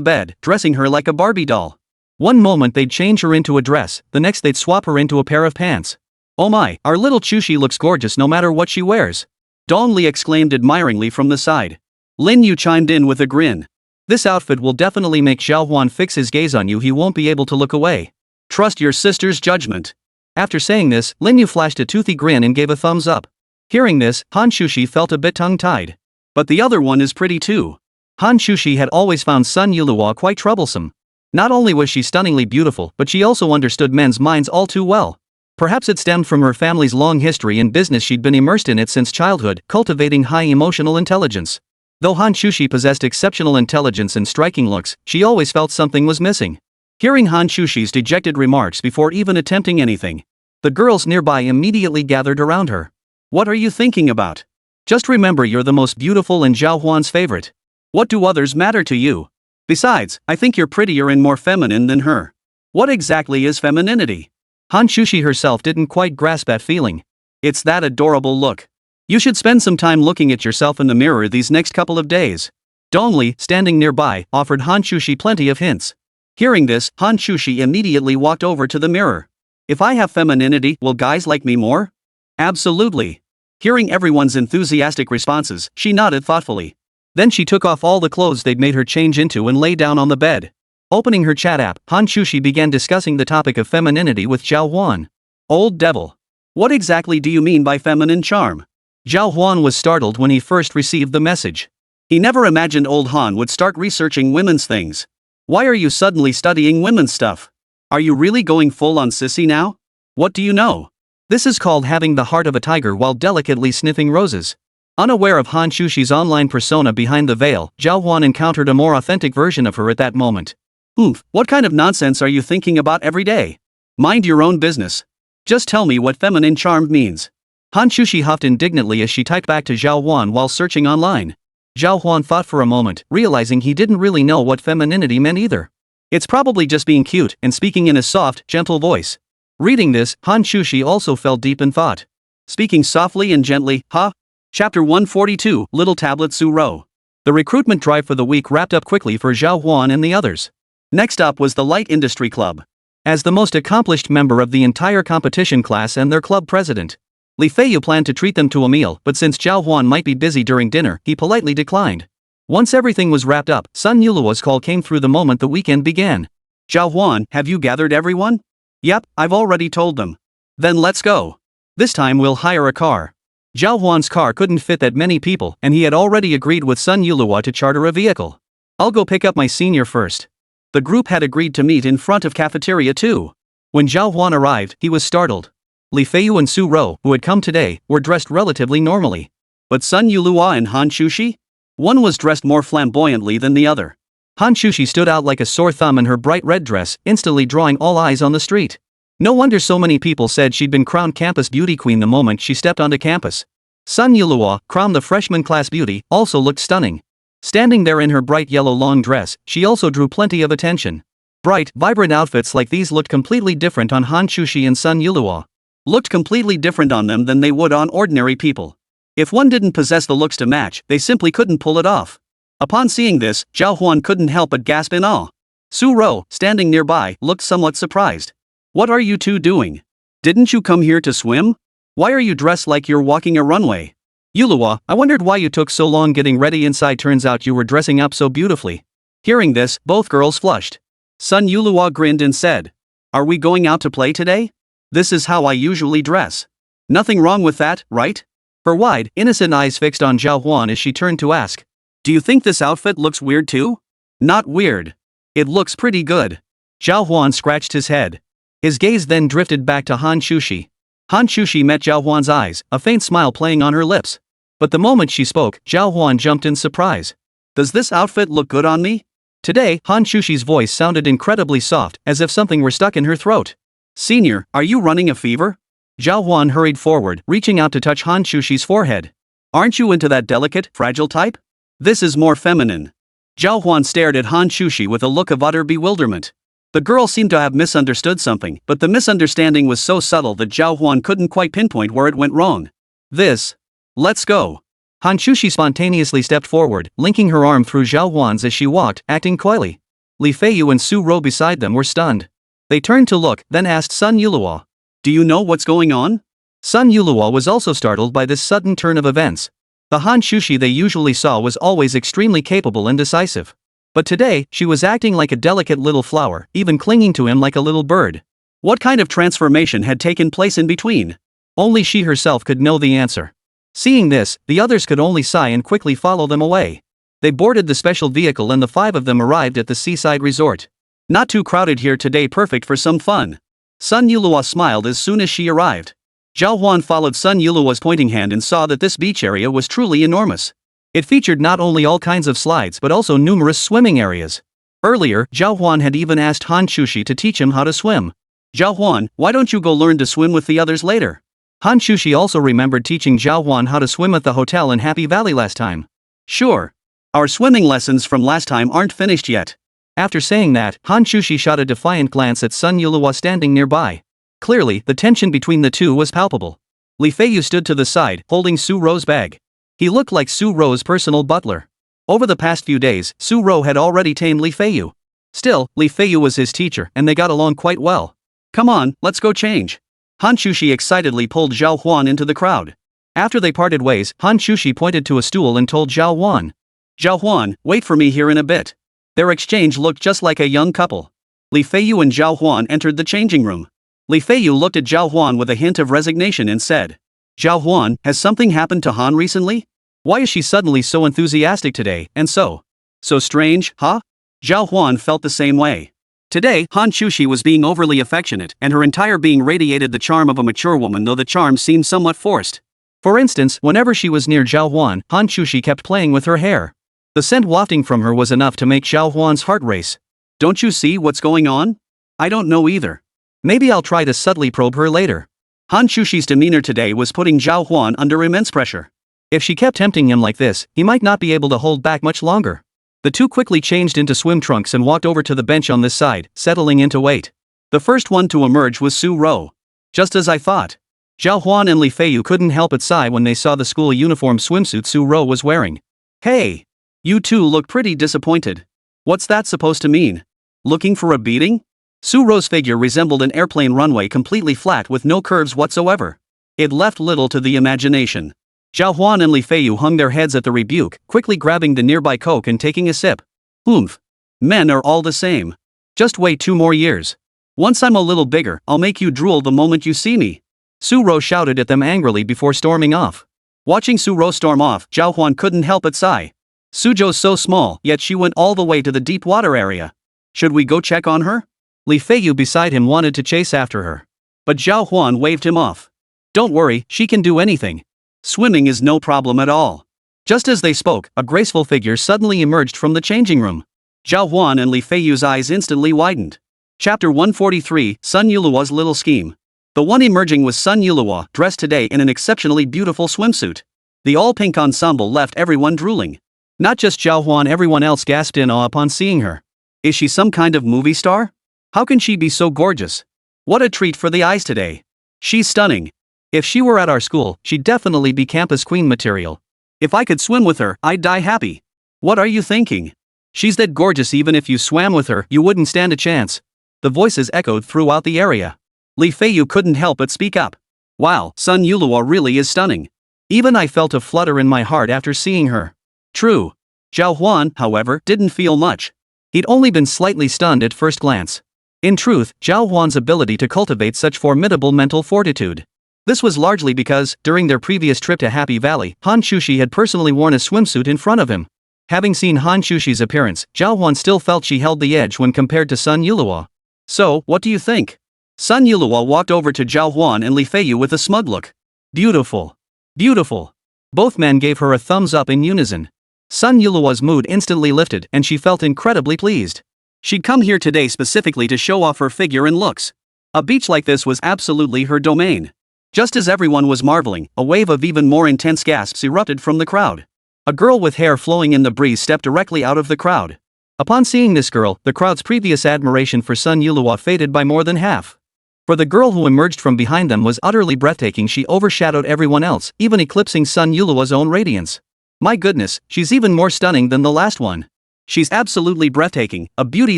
bed, dressing her like a Barbie doll. One moment they'd change her into a dress, the next they'd swap her into a pair of pants. Oh my, our little Chǔxī looks gorgeous no matter what she wears. Dong Li exclaimed admiringly from the side. Lin Yu chimed in with a grin. This outfit will definitely make Zhào Huān fix his gaze on you, he won't be able to look away. Trust your sister's judgment. After saying this, Lin Yu flashed a toothy grin and gave a thumbs up. Hearing this, Hán Chǔxī felt a bit tongue-tied. But the other one is pretty too. Hán Chǔxī had always found Sun Yulihua quite troublesome. Not only was she stunningly beautiful, but she also understood men's minds all too well. Perhaps it stemmed from her family's long history in business, she'd been immersed in it since childhood, cultivating high emotional intelligence. Though Hán Chǔxī possessed exceptional intelligence and striking looks, she always felt something was missing. Hearing Hán Chǔxī's dejected remarks before even attempting anything, the girls nearby immediately gathered around her. What are you thinking about? Just remember you're the most beautiful and Zhào Huān's favorite. What do others matter to you? Besides, I think you're prettier and more feminine than her. What exactly is femininity? Hán Chǔxī herself didn't quite grasp that feeling. It's that adorable look. You should spend some time looking at yourself in the mirror these next couple of days. Dong Li, standing nearby, offered Hán Chǔxī plenty of hints. Hearing this, Hán Chǔxī immediately walked over to the mirror. If I have femininity, will guys like me more? Absolutely. Hearing everyone's enthusiastic responses, she nodded thoughtfully. Then she took off all the clothes they'd made her change into and lay down on the bed. Opening her chat app, Hán Chǔxī began discussing the topic of femininity with Zhào Huān. Old devil. What exactly do you mean by feminine charm? Zhào Huān was startled when he first received the message. He never imagined old Han would start researching women's things. Why are you suddenly studying women's stuff? Are you really going full on sissy now? What do you know? This is called having the heart of a tiger while delicately sniffing roses. Unaware of Hán Chǔxī's online persona behind the veil, Zhào Huān encountered a more authentic version of her at that moment. Oof, what kind of nonsense are you thinking about every day? Mind your own business. Just tell me what feminine charm means. Hán Chǔxī huffed indignantly as she typed back to Zhào Huān while searching online. Zhào Huān thought for a moment, realizing he didn't really know what femininity meant either. It's probably just being cute and speaking in a soft, gentle voice. Reading this, Hán Chǔxī also fell deep in thought. Speaking softly and gently, huh? Chapter 142, Little Tablet Su Ro. The recruitment drive for the week wrapped up quickly for Zhào Huān and the others. Next up was the Light Industry Club. As the most accomplished member of the entire competition class and their club president, Li Feiyu planned to treat them to a meal, but since Zhào Huān might be busy during dinner, he politely declined. Once everything was wrapped up, Sun Yuluo's call came through the moment the weekend began. Zhào Huān, have you gathered everyone? Yep, I've already told them. Then let's go. This time we'll hire a car. Zhào Huān's car couldn't fit that many people, and he had already agreed with Sun Yuluo to charter a vehicle. I'll go pick up my senior first. The group had agreed to meet in front of cafeteria too. When Zhào Huān arrived, he was startled. Li Feiyu and Su Ro, who had come today, were dressed relatively normally. But Sun Yuluo and Hán Chǔxī? One was dressed more flamboyantly than the other. Hán Chǔxī stood out like a sore thumb in her bright red dress, instantly drawing all eyes on the street. No wonder so many people said she'd been crowned campus beauty queen the moment she stepped onto campus. Sun Yuluo, crowned the freshman class beauty, also looked stunning. Standing there in her bright yellow long dress, she also drew plenty of attention. Bright, vibrant outfits like these looked completely different on Hán Chǔxī and Sun Yuluo. Looked completely different on them than they would on ordinary people. If one didn't possess the looks to match, they simply couldn't pull it off. Upon seeing this, Zhào Huān couldn't help but gasp in awe. Su Ro, standing nearby, looked somewhat surprised. What are you two doing? Didn't you come here to swim? Why are you dressed like you're walking a runway? Yuluo, I wondered why you took so long getting ready inside. Turns out you were dressing up so beautifully. Hearing this, both girls flushed. Sun Yuluo grinned and said, are we going out to play today? This is how I usually dress. Nothing wrong with that, right? Her wide, innocent eyes fixed on Zhào Huān as she turned to ask, do you think this outfit looks weird too? Not weird. It looks pretty good. Zhào Huān scratched his head. His gaze then drifted back to Hán Chǔxī. Hán Chǔxī met Zhào Huān's eyes, a faint smile playing on her lips. But the moment she spoke, Zhào Huān jumped in surprise. Does this outfit look good on me? Today, Hán Chǔxī's voice sounded incredibly soft, as if something were stuck in her throat. Senior, are you running a fever? Zhào Huān hurried forward, reaching out to touch Hán Chǔxī's forehead. Aren't you into that delicate, fragile type? This is more feminine. Zhào Huān stared at Hán Chǔxī with a look of utter bewilderment. The girl seemed to have misunderstood something, but the misunderstanding was so subtle that Zhào Huān couldn't quite pinpoint where it went wrong. Let's go. Hán Chǔxī spontaneously stepped forward, linking her arm through Zhào Huān's as she walked, acting coyly. Li Feiyu and Su Ro beside them were stunned. They turned to look, then asked Sun Yuluo, do you know what's going on? Sun Yuluo was also startled by this sudden turn of events. The Hán Chǔxī they usually saw was always extremely capable and decisive. But today, she was acting like a delicate little flower, even clinging to him like a little bird. What kind of transformation had taken place in between? Only she herself could know the answer. Seeing this, the others could only sigh and quickly follow them away. They boarded the special vehicle and the five of them arrived at the seaside resort. Not too crowded here today, perfect for some fun. Sun Yuluo smiled as soon as she arrived. Zhào Huān followed Sun Yuluo's pointing hand and saw that this beach area was truly enormous. It featured not only all kinds of slides but also numerous swimming areas. Earlier, Zhào Huān had even asked Hán Chǔxī to teach him how to swim. Zhào Huān, why don't you go learn to swim with the others later? Hán Chǔxī also remembered teaching Zhào Huān how to swim at the hotel in Happy Valley last time. Sure. Our swimming lessons from last time aren't finished yet. After saying that, Hán Chǔxī shot a defiant glance at Sun Yuluo standing nearby. Clearly, the tension between the two was palpable. Li Feiyu stood to the side, holding Su Ro's bag. He looked like Su Ro's personal butler. Over the past few days, Su Ro had already tamed Li Feiyu. Still, Li Feiyu was his teacher, and they got along quite well. Come on, let's go change. Hán Chǔxī excitedly pulled Zhào Huān into the crowd. After they parted ways, Hán Chǔxī pointed to a stool and told Zhào Huān, Zhào Huān, wait for me here in a bit. Their exchange looked just like a young couple. Li Feiyu and Zhào Huān entered the changing room. Li Feiyu looked at Zhào Huān with a hint of resignation and said, Zhào Huān, has something happened to Han recently? Why is she suddenly so enthusiastic today, and so strange, huh? Zhào Huān felt the same way. Today, Hán Chǔxī was being overly affectionate, and her entire being radiated the charm of a mature woman, though the charm seemed somewhat forced. For instance, whenever she was near Zhào Huān, Hán Chǔxī kept playing with her hair. The scent wafting from her was enough to make Zhào Huān's heart race. Don't you see what's going on? I don't know either. Maybe I'll try to subtly probe her later. Hán Chǔxī's demeanor today was putting Zhào Huān under immense pressure. If she kept tempting him like this, he might not be able to hold back much longer. The two quickly changed into swim trunks and walked over to the bench on this side, settling into wait. The first one to emerge was Su Ro. Just as I thought. Zhào Huān and Li Feiyu couldn't help but sigh when they saw the school uniform swimsuit Su Ro was wearing. Hey! You two look pretty disappointed. What's that supposed to mean? Looking for a beating? Su Ro's figure resembled an airplane runway, completely flat with no curves whatsoever. It left little to the imagination. Zhào Huān and Li Feiyu hung their heads at the rebuke, quickly grabbing the nearby Coke and taking a sip. Oomph. Men are all the same. Just wait 2 more years. Once I'm a little bigger, I'll make you drool the moment you see me. Su Ro shouted at them angrily before storming off. Watching Su Ro storm off, Zhào Huān couldn't help but sigh. Sujo's so small, yet she went all the way to the deep water area. Should we go check on her? Li Feiyu beside him wanted to chase after her. But Zhào Huān waved him off. Don't worry, she can do anything. Swimming is no problem at all. Just as they spoke, a graceful figure suddenly emerged from the changing room. Zhào Huān and Li Feiyu's eyes instantly widened. Chapter 143, Sun Yuluo's Little Scheme. The one emerging was Sun Yuluo, dressed today in an exceptionally beautiful swimsuit. The all-pink ensemble left everyone drooling. Not just Zhào Huān, everyone else gasped in awe upon seeing her. Is she some kind of movie star? How can she be so gorgeous? What a treat for the eyes today. She's stunning. If she were at our school, she'd definitely be campus queen material. If I could swim with her, I'd die happy. What are you thinking? She's that gorgeous, even if you swam with her, you wouldn't stand a chance. The voices echoed throughout the area. Li Feiyu couldn't help but speak up. Wow, Sun Yuluo really is stunning. Even I felt a flutter in my heart after seeing her. True. Zhào Huān, however, didn't feel much. He'd only been slightly stunned at first glance. In truth, Zhào Huān's ability to cultivate such formidable mental fortitude. This was largely because, during their previous trip to Happy Valley, Hán Chǔxī had personally worn a swimsuit in front of him. Having seen Hán Chǔxī's appearance, Zhào Huān still felt she held the edge when compared to Sun Yuluo. So, what do you think? Sun Yuluo walked over to Zhào Huān and Li Feiyu with a smug look. Beautiful. Beautiful. Both men gave her a thumbs up in unison. Sun Yuluo's mood instantly lifted, and she felt incredibly pleased. She'd come here today specifically to show off her figure and looks. A beach like this was absolutely her domain. Just as everyone was marveling, a wave of even more intense gasps erupted from the crowd. A girl with hair flowing in the breeze stepped directly out of the crowd. Upon seeing this girl, the crowd's previous admiration for Sun Yuluo faded by more than half. For the girl who emerged from behind them was utterly breathtaking. She overshadowed everyone else, even eclipsing Sun Yuluo's own radiance. My goodness, she's even more stunning than the last one. She's absolutely breathtaking, a beauty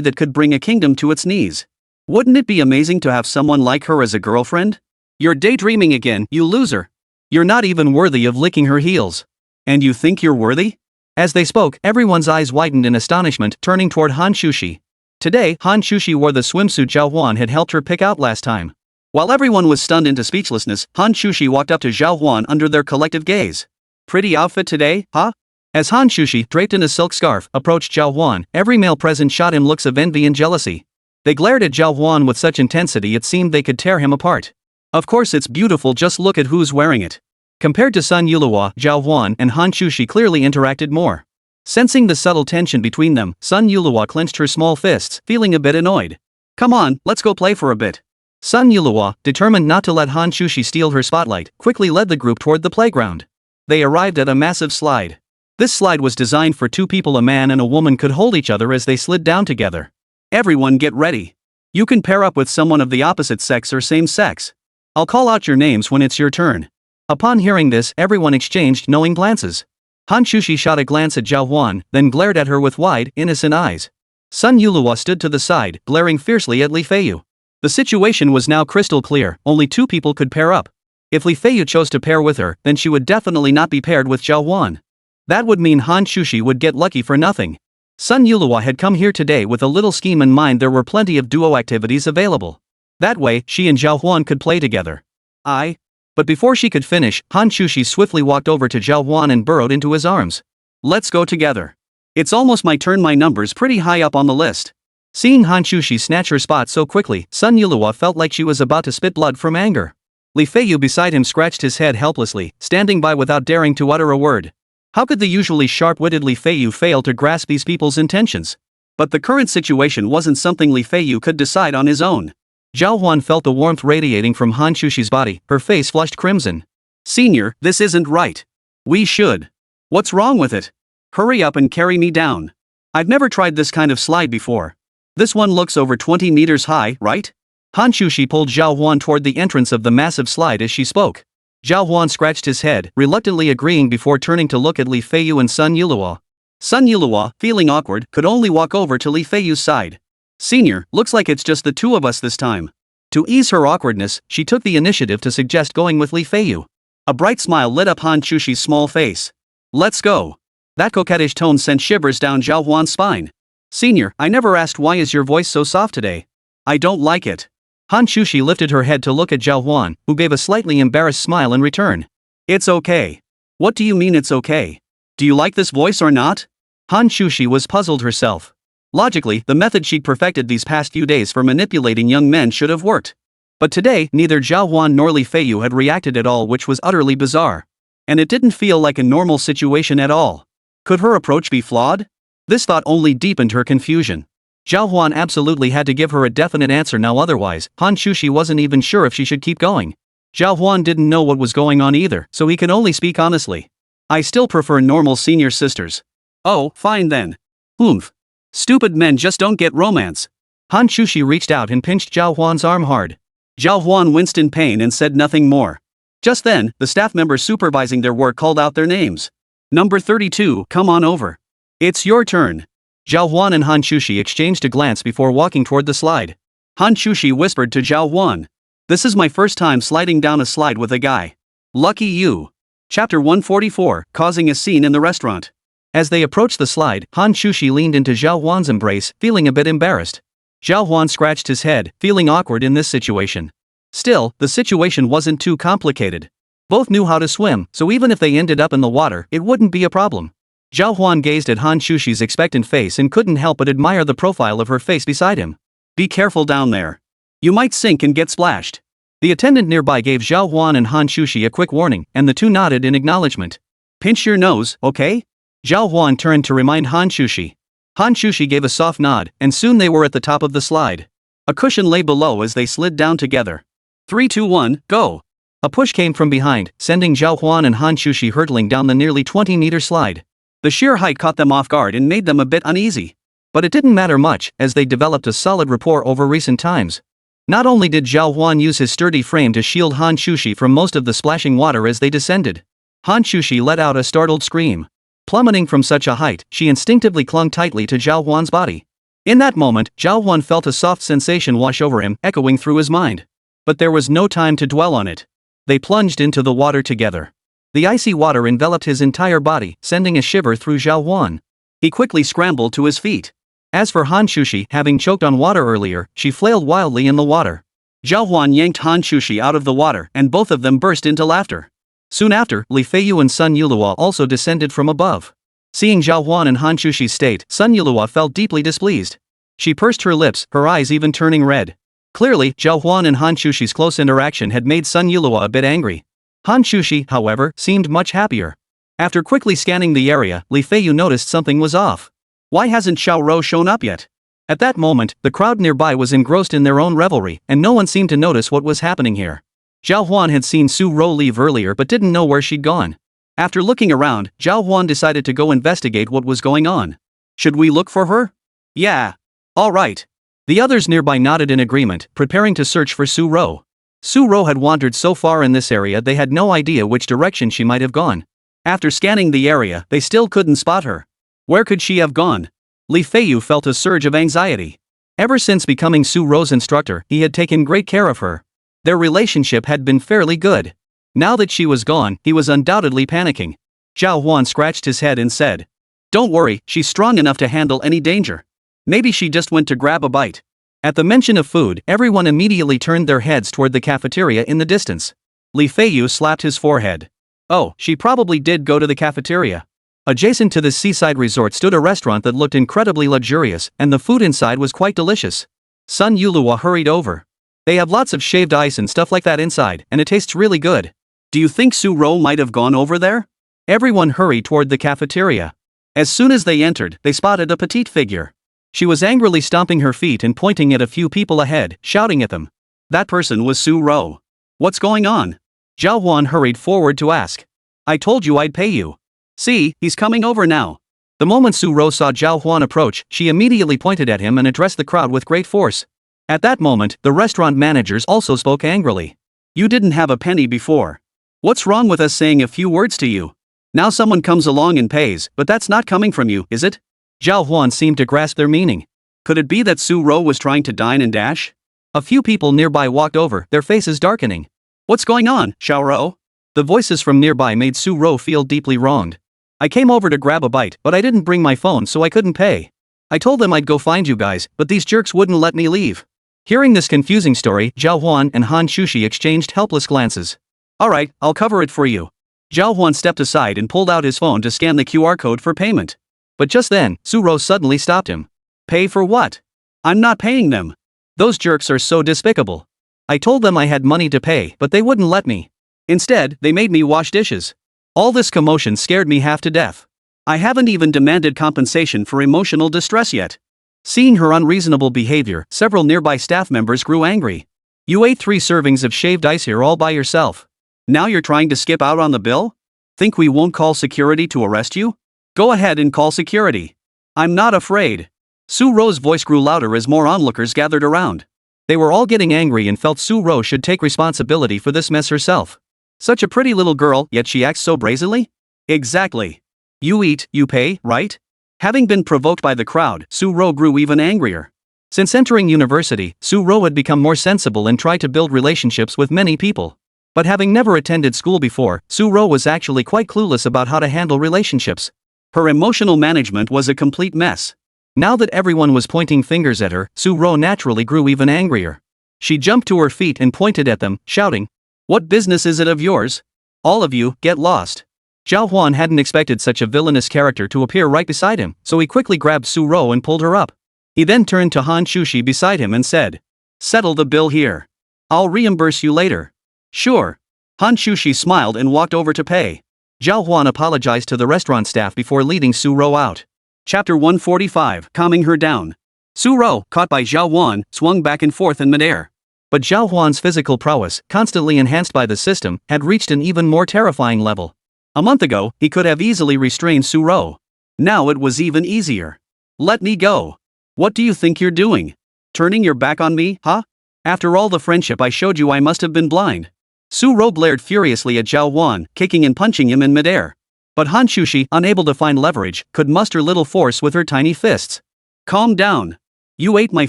that could bring a kingdom to its knees. Wouldn't it be amazing to have someone like her as a girlfriend? You're daydreaming again, you loser. You're not even worthy of licking her heels. And you think you're worthy? As they spoke, everyone's eyes widened in astonishment, turning toward Hán Chǔxī. Today, Hán Chǔxī wore the swimsuit Zhào Huān had helped her pick out last time. While everyone was stunned into speechlessness, Hán Chǔxī walked up to Zhào Huān under their collective gaze. Pretty outfit today, huh? As Hán Chǔxī, draped in a silk scarf, approached Zhào Huān, every male present shot him looks of envy and jealousy. They glared at Zhào Huān with such intensity it seemed they could tear him apart. Of course it's beautiful, just look at who's wearing it. Compared to Sun Yuluo, Zhào Huān and Hán Chǔxī clearly interacted more. Sensing the subtle tension between them, Sun Yuluo clenched her small fists, feeling a bit annoyed. Come on, let's go play for a bit. Sun Yuluo, determined not to let Hán Chǔxī steal her spotlight, quickly led the group toward the playground. They arrived at a massive slide. This slide was designed for 2 people. A man and a woman could hold each other as they slid down together. Everyone get ready. You can pair up with someone of the opposite sex or same sex. I'll call out your names when it's your turn. Upon hearing this, everyone exchanged knowing glances. Hán Chǔxī shot a glance at Zhào Huān, then glared at her with wide, innocent eyes. Sun Yuluo stood to the side, glaring fiercely at Li Feiyu. The situation was now crystal clear, only 2 people could pair up. If Li Feiyu chose to pair with her, then she would definitely not be paired with Zhào Huān. That would mean Hán Chǔxī would get lucky for nothing. Sun Yuluo had come here today with a little scheme in mind. There were plenty of duo activities available. That way, she and Zhào Huān could play together. But before she could finish, Hán Chǔxī swiftly walked over to Zhào Huān and burrowed into his arms. Let's go together. It's almost my turn. My number's pretty high up on the list. Seeing Hán Chǔxī snatch her spot so quickly, Sun Yulihua felt like she was about to spit blood from anger. Li Feiyu beside him scratched his head helplessly, standing by without daring to utter a word. How could the usually sharp-witted Li Feiyu fail to grasp these people's intentions? But the current situation wasn't something Li Feiyu could decide on his own. Zhào Huān felt the warmth radiating from Hán Chǔxī's body, her face flushed crimson. Senior, this isn't right. We should. What's wrong with it? Hurry up and carry me down. I've never tried this kind of slide before. This one looks over 20 meters high, right? Hán Chǔxī pulled Zhào Huān toward the entrance of the massive slide as she spoke. Zhào Huān scratched his head, reluctantly agreeing before turning to look at Li Feiyu and Sun Yulihua. Sun Yulihua, feeling awkward, could only walk over to Li Feiyu's side. Senior, looks like it's just the two of us this time. To ease her awkwardness, she took the initiative to suggest going with Li Feiyu. A bright smile lit up Hán Chǔxī's small face. Let's go. That coquettish tone sent shivers down Zhào Huān's spine. Senior, I never asked why is your voice so soft today. I don't like it. Hán Chǔxī lifted her head to look at Zhào Huān, who gave a slightly embarrassed smile in return. It's okay. What do you mean it's okay? Do you like this voice or not? Hán Chǔxī was puzzled herself. Logically, the method she'd perfected these past few days for manipulating young men should have worked. But today, neither Zhào Huān nor Li Feiyu had reacted at all, which was utterly bizarre. And it didn't feel like a normal situation at all. Could her approach be flawed? This thought only deepened her confusion. Zhào Huān absolutely had to give her a definite answer now, otherwise, Hán Chǔxī wasn't even sure if she should keep going. Zhào Huān didn't know what was going on either, so he could only speak honestly. I still prefer normal senior sisters. Oh, fine then. Oomph. Stupid men just don't get romance. Hán Chǔxī reached out and pinched Zhào Huān's arm hard. Zhào Huān winced in pain and said nothing more. Just then, the staff members supervising their work called out their names. Number 32, come on over. It's your turn. Zhào Huān and Hán Chǔxī exchanged a glance before walking toward the slide. Hán Chǔxī whispered to Zhào Huān. This is my first time sliding down a slide with a guy. Lucky you. Chapter 144, causing a scene in the restaurant. As they approached the slide, Hán Chǔxī leaned into Zhào Huān's embrace, feeling a bit embarrassed. Zhào Huān scratched his head, feeling awkward in this situation. Still, the situation wasn't too complicated. Both knew how to swim, so even if they ended up in the water, it wouldn't be a problem. Zhào Huān gazed at Hán Chǔxī's expectant face and couldn't help but admire the profile of her face beside him. Be careful down there. You might sink and get splashed. The attendant nearby gave Zhào Huān and Hán Chǔxī a quick warning, and the two nodded in acknowledgement. Pinch your nose, okay? Zhào Huān turned to remind Hán Chǔxī. Hán Chǔxī gave a soft nod, and soon they were at the top of the slide. A cushion lay below as they slid down together. 3, 2, 1, go! A push came from behind, sending Zhào Huān and Hán Chǔxī hurtling down the nearly 20-meter slide. The sheer height caught them off guard and made them a bit uneasy. But it didn't matter much, as they developed a solid rapport over recent times. Not only did Zhào Huān use his sturdy frame to shield Hán Chǔxī from most of the splashing water as they descended. Hán Chǔxī let out a startled scream. Plummeting from such a height, she instinctively clung tightly to Zhào Huān's body. In that moment, Zhào Huān felt a soft sensation wash over him, echoing through his mind. But there was no time to dwell on it. They plunged into the water together. The icy water enveloped his entire body, sending a shiver through Zhào Huān. He quickly scrambled to his feet. As for Hán Chǔxī, having choked on water earlier, she flailed wildly in the water. Zhào Huān yanked Hán Chǔxī out of the water, and both of them burst into laughter. Soon after, Li Feiyu and Sun Yulihua also descended from above. Seeing Zhào Huān and Hán Chǔxī's state, Sun Yulihua felt deeply displeased. She pursed her lips, her eyes even turning red. Clearly, Zhào Huān and Hán Chǔxī's close interaction had made Sun Yulihua a bit angry. Hán Chǔxī, however, seemed much happier. After quickly scanning the area, Li Feiyu noticed something was off. Why hasn't Xiao Rou shown up yet? At that moment, the crowd nearby was engrossed in their own revelry, and no one seemed to notice what was happening here. Zhào Huān had seen Su Rou leave earlier but didn't know where she'd gone. After looking around, Zhào Huān decided to go investigate what was going on. Should we look for her? Yeah. All right. The others nearby nodded in agreement, preparing to search for Su Rou. Su Rou had wandered so far in this area they had no idea which direction she might have gone. After scanning the area, they still couldn't spot her. Where could she have gone? Li Feiyu felt a surge of anxiety. Ever since becoming Su Rou's instructor, he had taken great care of her. Their relationship had been fairly good. Now that she was gone, he was undoubtedly panicking. Zhào Huān scratched his head and said, "Don't worry, she's strong enough to handle any danger. Maybe she just went to grab a bite." At the mention of food, everyone immediately turned their heads toward the cafeteria in the distance. Li Feiyu slapped his forehead. Oh, she probably did go to the cafeteria. Adjacent to this seaside resort stood a restaurant that looked incredibly luxurious, and the food inside was quite delicious. Sun Yulua hurried over. They have lots of shaved ice and stuff like that inside, and it tastes really good. Do you think Su-ro might have gone over there? Everyone hurried toward the cafeteria. As soon as they entered, they spotted a petite figure. She was angrily stomping her feet and pointing at a few people ahead, shouting at them. That person was Su-ro. What's going on? Zhào Huān hurried forward to ask. I told you I'd pay you. See, he's coming over now. The moment Su-ro saw Zhào Huān approach, she immediately pointed at him and addressed the crowd with great force. At that moment, the restaurant managers also spoke angrily. You didn't have a penny before. What's wrong with us saying a few words to you? Now someone comes along and pays, but that's not coming from you, is it? Zhào Huān seemed to grasp their meaning. Could it be that Su-ro was trying to dine and dash? A few people nearby walked over, their faces darkening. What's going on, Shao-ro? The voices from nearby made Su-ro feel deeply wronged. I came over to grab a bite, but I didn't bring my phone so I couldn't pay. I told them I'd go find you guys, but these jerks wouldn't let me leave. Hearing this confusing story, Zhào Huān and Hán Chǔxī exchanged helpless glances. Alright, I'll cover it for you. Zhào Huān stepped aside and pulled out his phone to scan the QR code for payment. But just then, Su-ro suddenly stopped him. Pay for what? I'm not paying them. Those jerks are so despicable. I told them I had money to pay, but they wouldn't let me. Instead, they made me wash dishes. All this commotion scared me half to death. I haven't even demanded compensation for emotional distress yet. Seeing her unreasonable behavior, several nearby staff members grew angry. You ate 3 servings of shaved ice here all by yourself. Now you're trying to skip out on the bill? Think we won't call security to arrest you? Go ahead and call security. I'm not afraid. Su-ro's voice grew louder as more onlookers gathered around. They were all getting angry and felt Su-ro should take responsibility for this mess herself. Such a pretty little girl, yet she acts so brazenly? Exactly. You eat, you pay, right? Having been provoked by the crowd, Su-ro grew even angrier. Since entering university, Su-ro had become more sensible and tried to build relationships with many people. But having never attended school before, Su-ro was actually quite clueless about how to handle relationships. Her emotional management was a complete mess. Now that everyone was pointing fingers at her, Su-ro naturally grew even angrier. She jumped to her feet and pointed at them, shouting, What business is it of yours? All of you, get lost. Zhào Huān hadn't expected such a villainous character to appear right beside him, so he quickly grabbed Su-ro and pulled her up. He then turned to Hán Chǔxī beside him and said, Settle the bill here. I'll reimburse you later. Sure. Hán Chǔxī smiled and walked over to pay. Zhào Huān apologized to the restaurant staff before leading Su-ro out. Chapter 145, Calming Her Down. Su-ro, caught by Zhào Huān, swung back and forth in midair. But Zhào Huān's physical prowess, constantly enhanced by the system, had reached an even more terrifying level. A month ago, he could have easily restrained Su-ro. Now it was even easier. Let me go. What do you think you're doing? Turning your back on me, huh? After all the friendship I showed you, I must have been blind. Su-ro blared furiously at Zhào Huān, kicking and punching him in midair. But Hán Chǔxī, unable to find leverage, could muster little force with her tiny fists. Calm down. You ate my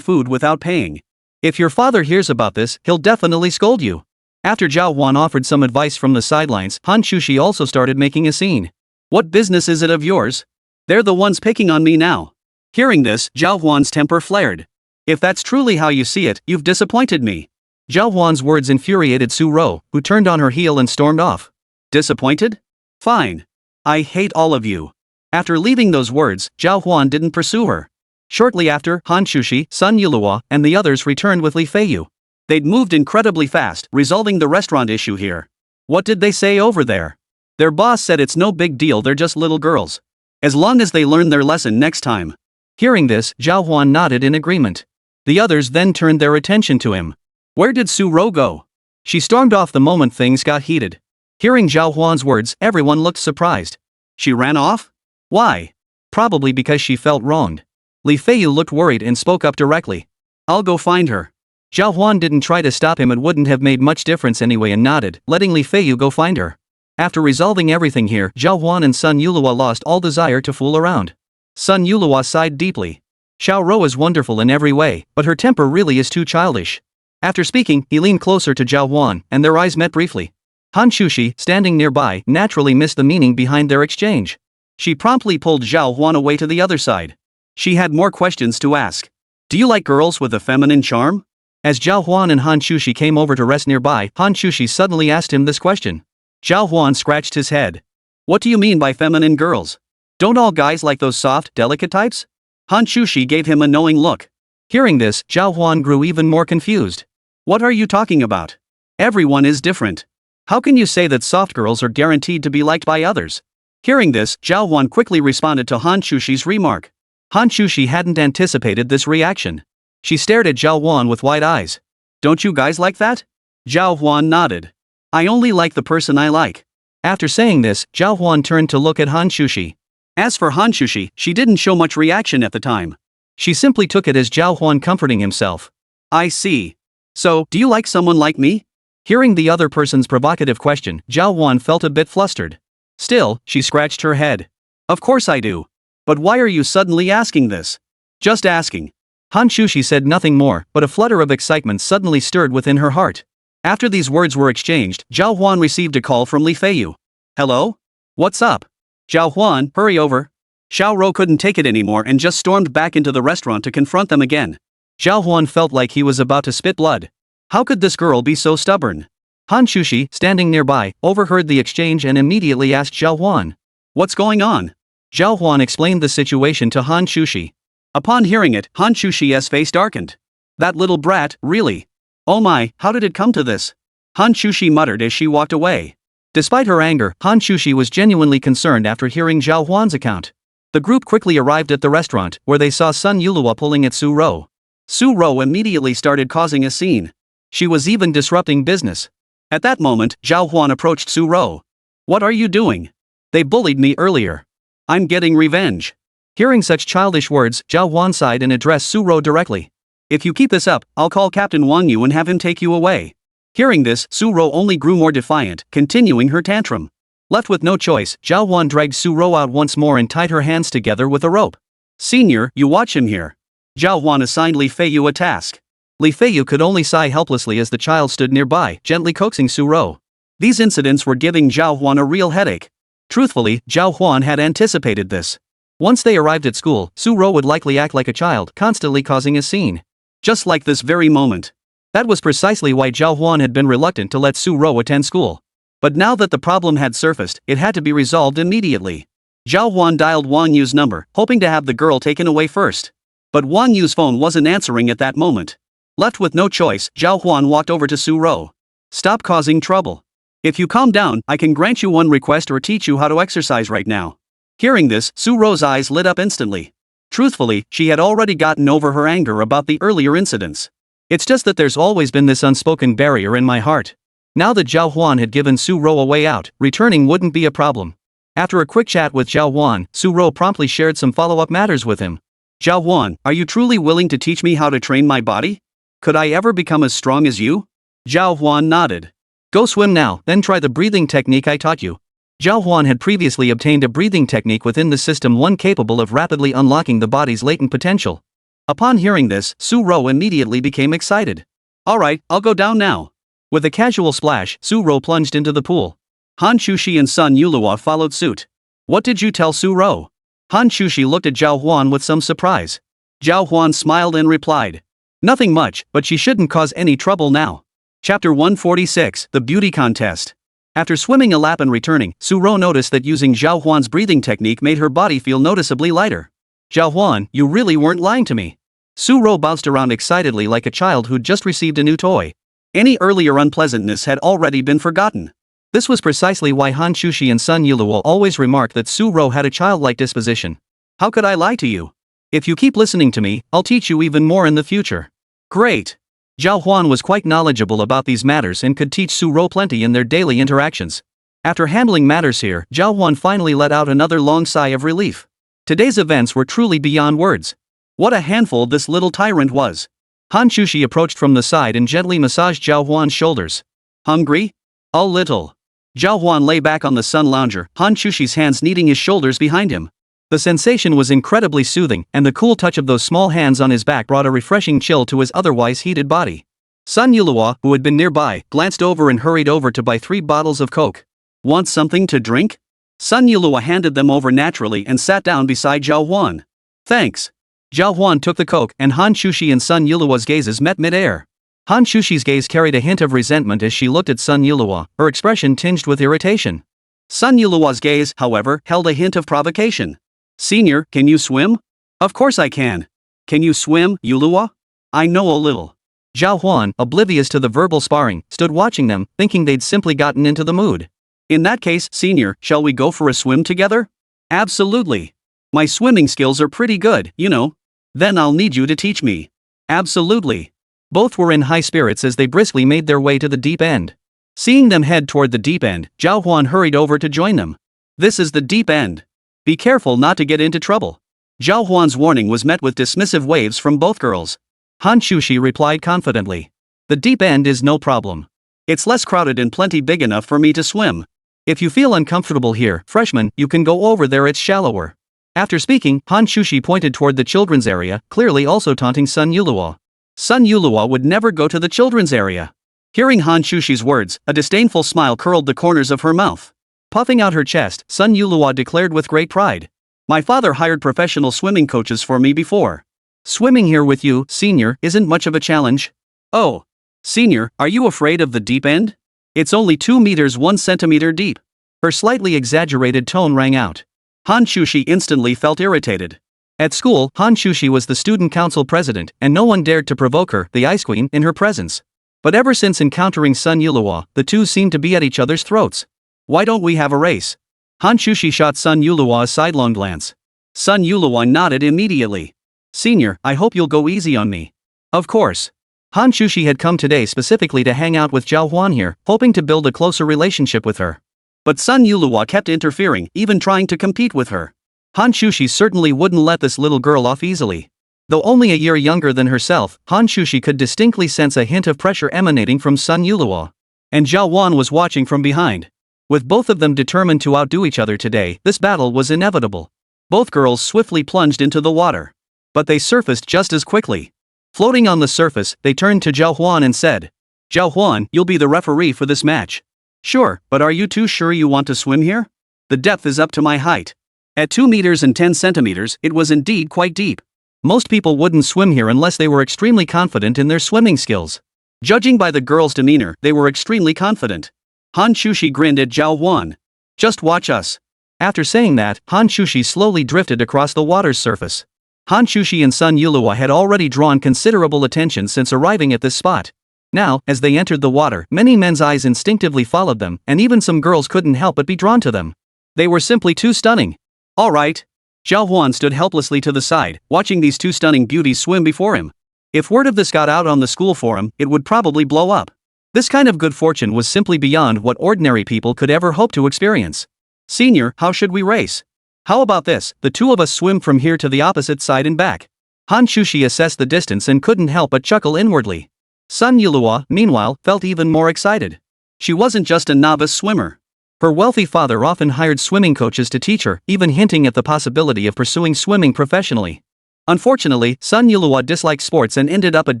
food without paying. If your father hears about this, he'll definitely scold you. After Zhào Huān offered some advice from the sidelines, Hán Chǔxī also started making a scene. What business is it of yours? They're the ones picking on me now. Hearing this, Zhào Huān's temper flared. If that's truly how you see it, you've disappointed me. Zhào Huān's words infuriated Su-ro, who turned on her heel and stormed off. Disappointed? Fine. I hate all of you. After leaving those words, Zhào Huān didn't pursue her. Shortly after, Hán Chǔxī, Sun Yulua, and the others returned with Li Feiyu. They'd moved incredibly fast, resolving the restaurant issue here. What did they say over there? Their boss said it's no big deal, they're just little girls. As long as they learn their lesson next time. Hearing this, Zhào Huān nodded in agreement. The others then turned their attention to him. Where did Su-ro go? She stormed off the moment things got heated. Hearing Zhào Huān's words, everyone looked surprised. She ran off? Why? Probably because she felt wronged. Li Feiyu looked worried and spoke up directly. I'll go find her. Zhào Huān didn't try to stop him, it wouldn't have made much difference anyway, and nodded, letting Li Feiyu go find her. After resolving everything here, Zhào Huān and Sun Yulua lost all desire to fool around. Sun Yulua sighed deeply. Shao-ro is wonderful in every way, but her temper really is too childish. After speaking, he leaned closer to Zhào Huān, and their eyes met briefly. Hán Chǔxī, standing nearby, naturally missed the meaning behind their exchange. She promptly pulled Zhào Huān away to the other side. She had more questions to ask. Do you like girls with a feminine charm? As Zhào Huān and Hán Chǔxī came over to rest nearby, Hán Chǔxī suddenly asked him this question. Zhào Huān scratched his head. What do you mean by feminine girls? Don't all guys like those soft, delicate types? Hán Chǔxī gave him a knowing look. Hearing this, Zhào Huān grew even more confused. What are you talking about? Everyone is different. How can you say that soft girls are guaranteed to be liked by others? Hearing this, Zhào Huān quickly responded to Hán Chǔxī's remark. Hán Chǔxī hadn't anticipated this reaction. She stared at Zhào Huān with wide eyes. Don't you guys like that? Zhào Huān nodded. I only like the person I like. After saying this, Zhào Huān turned to look at Hán Chǔxī. As for Hán Chǔxī, she didn't show much reaction at the time. She simply took it as Zhào Huān comforting himself. I see. So, do you like someone like me? Hearing the other person's provocative question, Zhào Huān felt a bit flustered. Still, she scratched her head. Of course I do. But why are you suddenly asking this? Just asking. Hán Chǔxī said nothing more, but a flutter of excitement suddenly stirred within her heart. After these words were exchanged, Zhào Huān received a call from Li Feiyu. Hello? What's up? Zhào Huān, hurry over. Xiao Rou couldn't take it anymore and just stormed back into the restaurant to confront them again. Zhào Huān felt like he was about to spit blood. How could this girl be so stubborn? Hán Chǔxī, standing nearby, overheard the exchange and immediately asked Zhào Huān. What's going on? Zhào Huān explained the situation to Hán Chǔxī. Upon hearing it, Hán Chǔxī's face darkened. That little brat, really? Oh my, how did it come to this? Hán Chǔxī muttered as she walked away. Despite her anger, Hán Chǔxī was genuinely concerned after hearing Zhào Huān's account. The group quickly arrived at the restaurant, where they saw Sun Yulua pulling at Su Rou. Su Rou immediately started causing a scene. She was even disrupting business. At that moment, Zhào Huān approached Su Rou. What are you doing? They bullied me earlier. I'm getting revenge. Hearing such childish words, Zhào Huān sighed and addressed Su Rou directly. If you keep this up, I'll call Captain Wang Yu and have him take you away. Hearing this, Su Rou only grew more defiant, continuing her tantrum. Left with no choice, Zhào Huān dragged Su Rou out once more and tied her hands together with a rope. Senior, you watch him here. Zhào Huān assigned Li Feiyu a task. Li Feiyu could only sigh helplessly as the child stood nearby, gently coaxing Su Rou. These incidents were giving Zhào Huān a real headache. Truthfully, Zhào Huān had anticipated this. Once they arrived at school, Su Rou would likely act like a child, constantly causing a scene. Just like this very moment. That was precisely why Zhào Huān had been reluctant to let Su Rou attend school. But now that the problem had surfaced, it had to be resolved immediately. Zhào Huān dialed Wang Yu's number, hoping to have the girl taken away first. But Wang Yu's phone wasn't answering at that moment. Left with no choice, Zhào Huān walked over to Su Rou. Stop causing trouble. If you calm down, I can grant you one request or teach you how to exercise right now. Hearing this, Su Rou's eyes lit up instantly. Truthfully, she had already gotten over her anger about the earlier incidents. It's just that there's always been this unspoken barrier in my heart. Now that Zhào Huān had given Su Rou a way out, returning wouldn't be a problem. After a quick chat with Zhào Huān, Su Rou promptly shared some follow-up matters with him. Zhào Huān, are you truly willing to teach me how to train my body? Could I ever become as strong as you? Zhào Huān nodded. Go swim now, then try the breathing technique I taught you. Zhào Huān had previously obtained a breathing technique within the system, one capable of rapidly unlocking the body's latent potential. Upon hearing this, Su Rou immediately became excited. Alright, I'll go down now. With a casual splash, Su Rou plunged into the pool. Hán Chǔxī and Sun Yulua followed suit. What did you tell Su Rou? Hán Chǔxī looked at Zhào Huān with some surprise. Zhào Huān smiled and replied. Nothing much, but she shouldn't cause any trouble now. Chapter 146, The Beauty Contest. After swimming a lap and returning, Su Rou noticed that using Zhào Huān's breathing technique made her body feel noticeably lighter. Zhào Huān, you really weren't lying to me. Su Rou bounced around excitedly like a child who'd just received a new toy. Any earlier unpleasantness had already been forgotten. This was precisely why Hán Chǔxī and Sun Yulua always remarked that Su Rou had a childlike disposition. How could I lie to you? If you keep listening to me, I'll teach you even more in the future. Great. Zhào Huān was quite knowledgeable about these matters and could teach Su Rou plenty in their daily interactions. After handling matters here, Zhào Huān finally let out another long sigh of relief. Today's events were truly beyond words. What a handful this little tyrant was. Hán Chǔxī approached from the side and gently massaged Zhào Huān's shoulders. Hungry? A little. Zhào Huān lay back on the sun lounger, Hán Chǔxī's hands kneading his shoulders behind him. The sensation was incredibly soothing, and the cool touch of those small hands on his back brought a refreshing chill to his otherwise heated body. Sun Yulua, who had been nearby, glanced over and hurried over to buy 3 bottles of Coke. Want something to drink? Sun Yulua handed them over naturally and sat down beside Zhào Huān. Thanks. Zhào Huān took the Coke, and Hán Chǔxī and Sun Yulua's gazes met mid-air. Hán Chǔxī's gaze carried a hint of resentment as she looked at Sun Yulua, her expression tinged with irritation. Sun Yulua's gaze, however, held a hint of provocation. Senior, can you swim? Of course I can. Can you swim, Yulua? I know a little. Zhào Huān, oblivious to the verbal sparring, stood watching them, thinking they'd simply gotten into the mood. In that case, Senior, shall we go for a swim together? Absolutely. My swimming skills are pretty good, you know. Then I'll need you to teach me. Absolutely. Both were in high spirits as they briskly made their way to the deep end. Seeing them head toward the deep end, Zhào Huān hurried over to join them. This is the deep end. Be careful not to get into trouble. Zhào Huān's warning was met with dismissive waves from both girls. Hán Chǔxī replied confidently. The deep end is no problem. It's less crowded and plenty big enough for me to swim. If you feel uncomfortable here, freshman, you can go over there, it's shallower. After speaking, Hán Chǔxī pointed toward the children's area, clearly also taunting Sun Yulua. Sun Yulua would never go to the children's area. Hearing Hán Chǔxī's words, a disdainful smile curled the corners of her mouth. Puffing out her chest, Sun Yulua declared with great pride. My father hired professional swimming coaches for me before. Swimming here with you, Senior, isn't much of a challenge. Oh. Senior, are you afraid of the deep end? It's only 2 meters 1 centimeter deep. Her slightly exaggerated tone rang out. Hán Chǔxī instantly felt irritated. At school, Hán Chǔxī was the student council president, and no one dared to provoke her, the ice queen, in her presence. But ever since encountering Sun Yulua, the two seemed to be at each other's throats. Why don't we have a race? Hán Chǔxī shot Sun Yulua a sidelong glance. Sun Yulua nodded immediately. Senior, I hope you'll go easy on me. Of course. Hán Chǔxī had come today specifically to hang out with Zhào Huān here, hoping to build a closer relationship with her. But Sun Yulua kept interfering, even trying to compete with her. Hán Chǔxī certainly wouldn't let this little girl off easily. Though only a year younger than herself, Hán Chǔxī could distinctly sense a hint of pressure emanating from Sun Yulua. And Zhào Huān was watching from behind. With both of them determined to outdo each other today, this battle was inevitable. Both girls swiftly plunged into the water. But they surfaced just as quickly. Floating on the surface, they turned to Zhào Huān and said, Zhào Huān, you'll be the referee for this match. Sure, but are you too sure you want to swim here? The depth is up to my height. At 2 meters and 10 centimeters, it was indeed quite deep. Most people wouldn't swim here unless they were extremely confident in their swimming skills. Judging by the girls' demeanor, they were extremely confident. Hán Chǔxī grinned at Zhào Huān. Just watch us. After saying that, Hán Chǔxī slowly drifted across the water's surface. Hán Chǔxī and Sun Yulua had already drawn considerable attention since arriving at this spot. Now, as they entered the water, many men's eyes instinctively followed them, and even some girls couldn't help but be drawn to them. They were simply too stunning. All right. Zhào Huān stood helplessly to the side, watching these two stunning beauties swim before him. If word of this got out on the school forum, it would probably blow up. This kind of good fortune was simply beyond what ordinary people could ever hope to experience. Senior, how should we race? How about this, the two of us swim from here to the opposite side and back. Hán Chǔxī assessed the distance and couldn't help but chuckle inwardly. Sun Yulua, meanwhile, felt even more excited. She wasn't just a novice swimmer. Her wealthy father often hired swimming coaches to teach her, even hinting at the possibility of pursuing swimming professionally. Unfortunately, Sun Yulua disliked sports and ended up at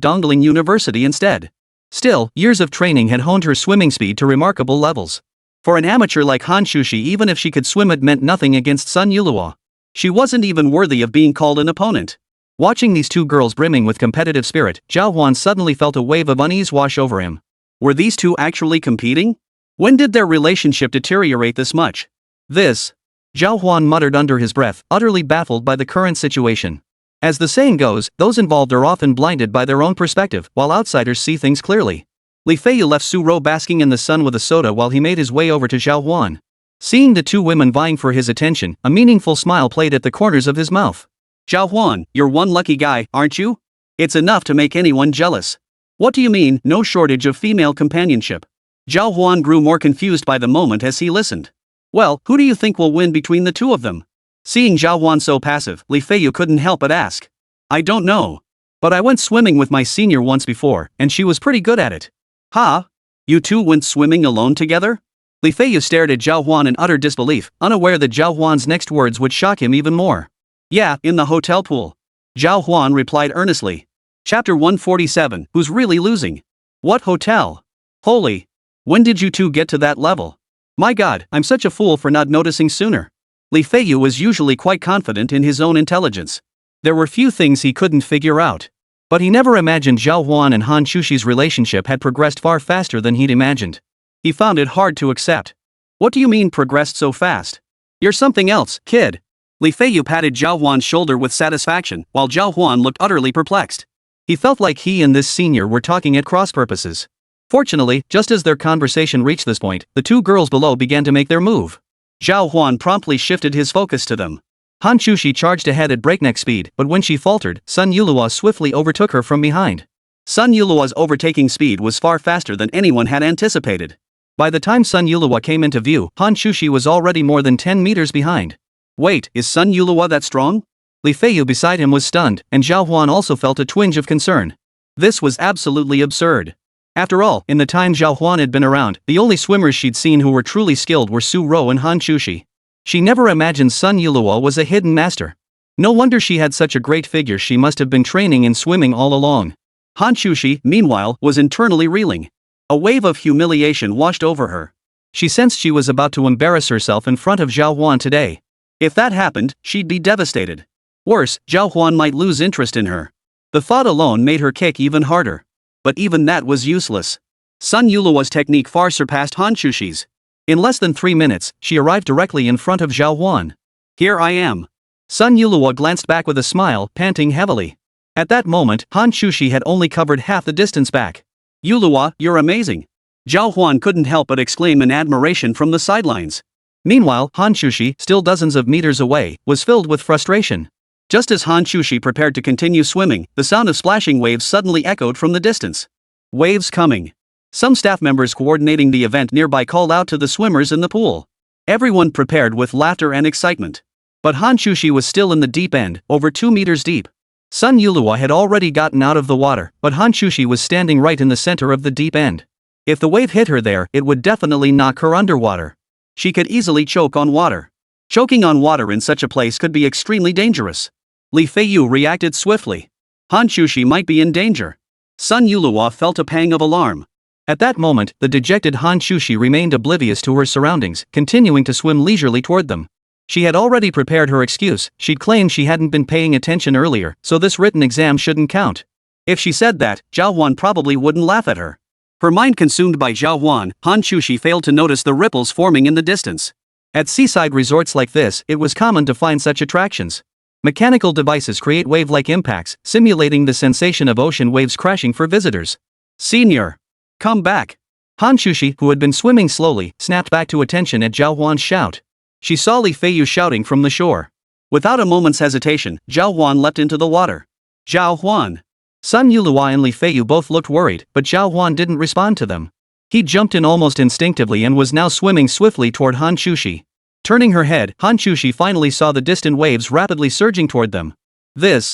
Dongling University instead. Still, years of training had honed her swimming speed to remarkable levels. For an amateur like Hán Chǔxī, even if she could swim, it meant nothing against Sun Yulua. She wasn't even worthy of being called an opponent. Watching these two girls brimming with competitive spirit, Zhào Huān suddenly felt a wave of unease wash over him. Were these two actually competing? When did their relationship deteriorate this much? Zhào Huān muttered under his breath, utterly baffled by the current situation. As the saying goes, those involved are often blinded by their own perspective, while outsiders see things clearly. Li Feiyu left Su Ro basking in the sun with a soda while he made his way over to Zhào Huān. Seeing the two women vying for his attention, a meaningful smile played at the corners of his mouth. Zhào Huān, you're one lucky guy, aren't you? It's enough to make anyone jealous. What do you mean, no shortage of female companionship? Zhào Huān grew more confused by the moment as he listened. Well, who do you think will win between the two of them? Seeing Zhào Huān so passive, Li Feiyu couldn't help but ask. I don't know. But I went swimming with my senior once before, and she was pretty good at it. Ha? You two went swimming alone together? Li Feiyu stared at Zhào Huān in utter disbelief, unaware that Zhào Huān's next words would shock him even more. Yeah, in the hotel pool. Zhào Huān replied earnestly. Chapter 147, Who's Really Losing? What hotel? Holy. When did you two get to that level? My god, I'm such a fool for not noticing sooner. Li Feiyu was usually quite confident in his own intelligence. There were few things he couldn't figure out. But he never imagined Zhào Huān and Hán Chǔxī's relationship had progressed far faster than he'd imagined. He found it hard to accept. What do you mean progressed so fast? You're something else, kid. Li Feiyu patted Zhào Huān's shoulder with satisfaction, while Zhào Huān looked utterly perplexed. He felt like he and this senior were talking at cross purposes. Fortunately, just as their conversation reached this point, the two girls below began to make their move. Zhào Huān promptly shifted his focus to them. Hán Chǔxī charged ahead at breakneck speed, but when she faltered, Sun Yulihua swiftly overtook her from behind. Sun Yulihua's overtaking speed was far faster than anyone had anticipated. By the time Sun Yulihua came into view, Hán Chǔxī was already more than 10 meters behind. Wait, is Sun Yulihua that strong? Li Feiyu beside him was stunned, and Zhào Huān also felt a twinge of concern. This was absolutely absurd. After all, in the time Zhào Huān had been around, the only swimmers she'd seen who were truly skilled were Su Ro and Hán Chǔxī. She never imagined Sun Yulihua was a hidden master. No wonder she had such a great figure. She must have been training in swimming all along. Hán Chǔxī, meanwhile, was internally reeling. A wave of humiliation washed over her. She sensed she was about to embarrass herself in front of Zhào Huān today. If that happened, she'd be devastated. Worse, Zhào Huān might lose interest in her. The thought alone made her kick even harder. But even that was useless. Sun Yulihua's technique far surpassed Hán Chǔxī's. In less than 3 minutes, she arrived directly in front of Zhào Huān. Here I am. Sun Yulihua glanced back with a smile, panting heavily. At that moment, Hán Chǔxī had only covered half the distance back. Yulihua, you're amazing. Zhào Huān couldn't help but exclaim in admiration from the sidelines. Meanwhile, Hán Chǔxī, still dozens of meters away, was filled with frustration. Just as Hán Chǔxī prepared to continue swimming, the sound of splashing waves suddenly echoed from the distance. Waves coming. Some staff members coordinating the event nearby called out to the swimmers in the pool. Everyone prepared with laughter and excitement. But Hán Chǔxī was still in the deep end, over 2 meters deep. Sun Yulihua had already gotten out of the water, but Hán Chǔxī was standing right in the center of the deep end. If the wave hit her there, it would definitely knock her underwater. She could easily choke on water. Choking on water in such a place could be extremely dangerous. Li Feiyu reacted swiftly. Hán Chǔxī might be in danger. Sun Yulihua felt a pang of alarm. At that moment, the dejected Hán Chǔxī remained oblivious to her surroundings, continuing to swim leisurely toward them. She had already prepared her excuse. She'd claimed she hadn't been paying attention earlier, so this written exam shouldn't count. If she said that, Zhào Huān probably wouldn't laugh at her. Her mind consumed by Zhào Huān, Hán Chǔxī failed to notice the ripples forming in the distance. At seaside resorts like this, it was common to find such attractions. Mechanical devices create wave-like impacts, simulating the sensation of ocean waves crashing for visitors. Senior! Come back! Hán Chǔxī, who had been swimming slowly, snapped back to attention at Zhào Huān's shout. She saw Li Feiyu shouting from the shore. Without a moment's hesitation, Zhào Huān leapt into the water. Zhào Huān! Sun Yulihua and Li Feiyu both looked worried, but Zhào Huān didn't respond to them. He jumped in almost instinctively and was now swimming swiftly toward Hán Chǔxī. Turning her head, Hán Chǔxī finally saw the distant waves rapidly surging toward them. Hán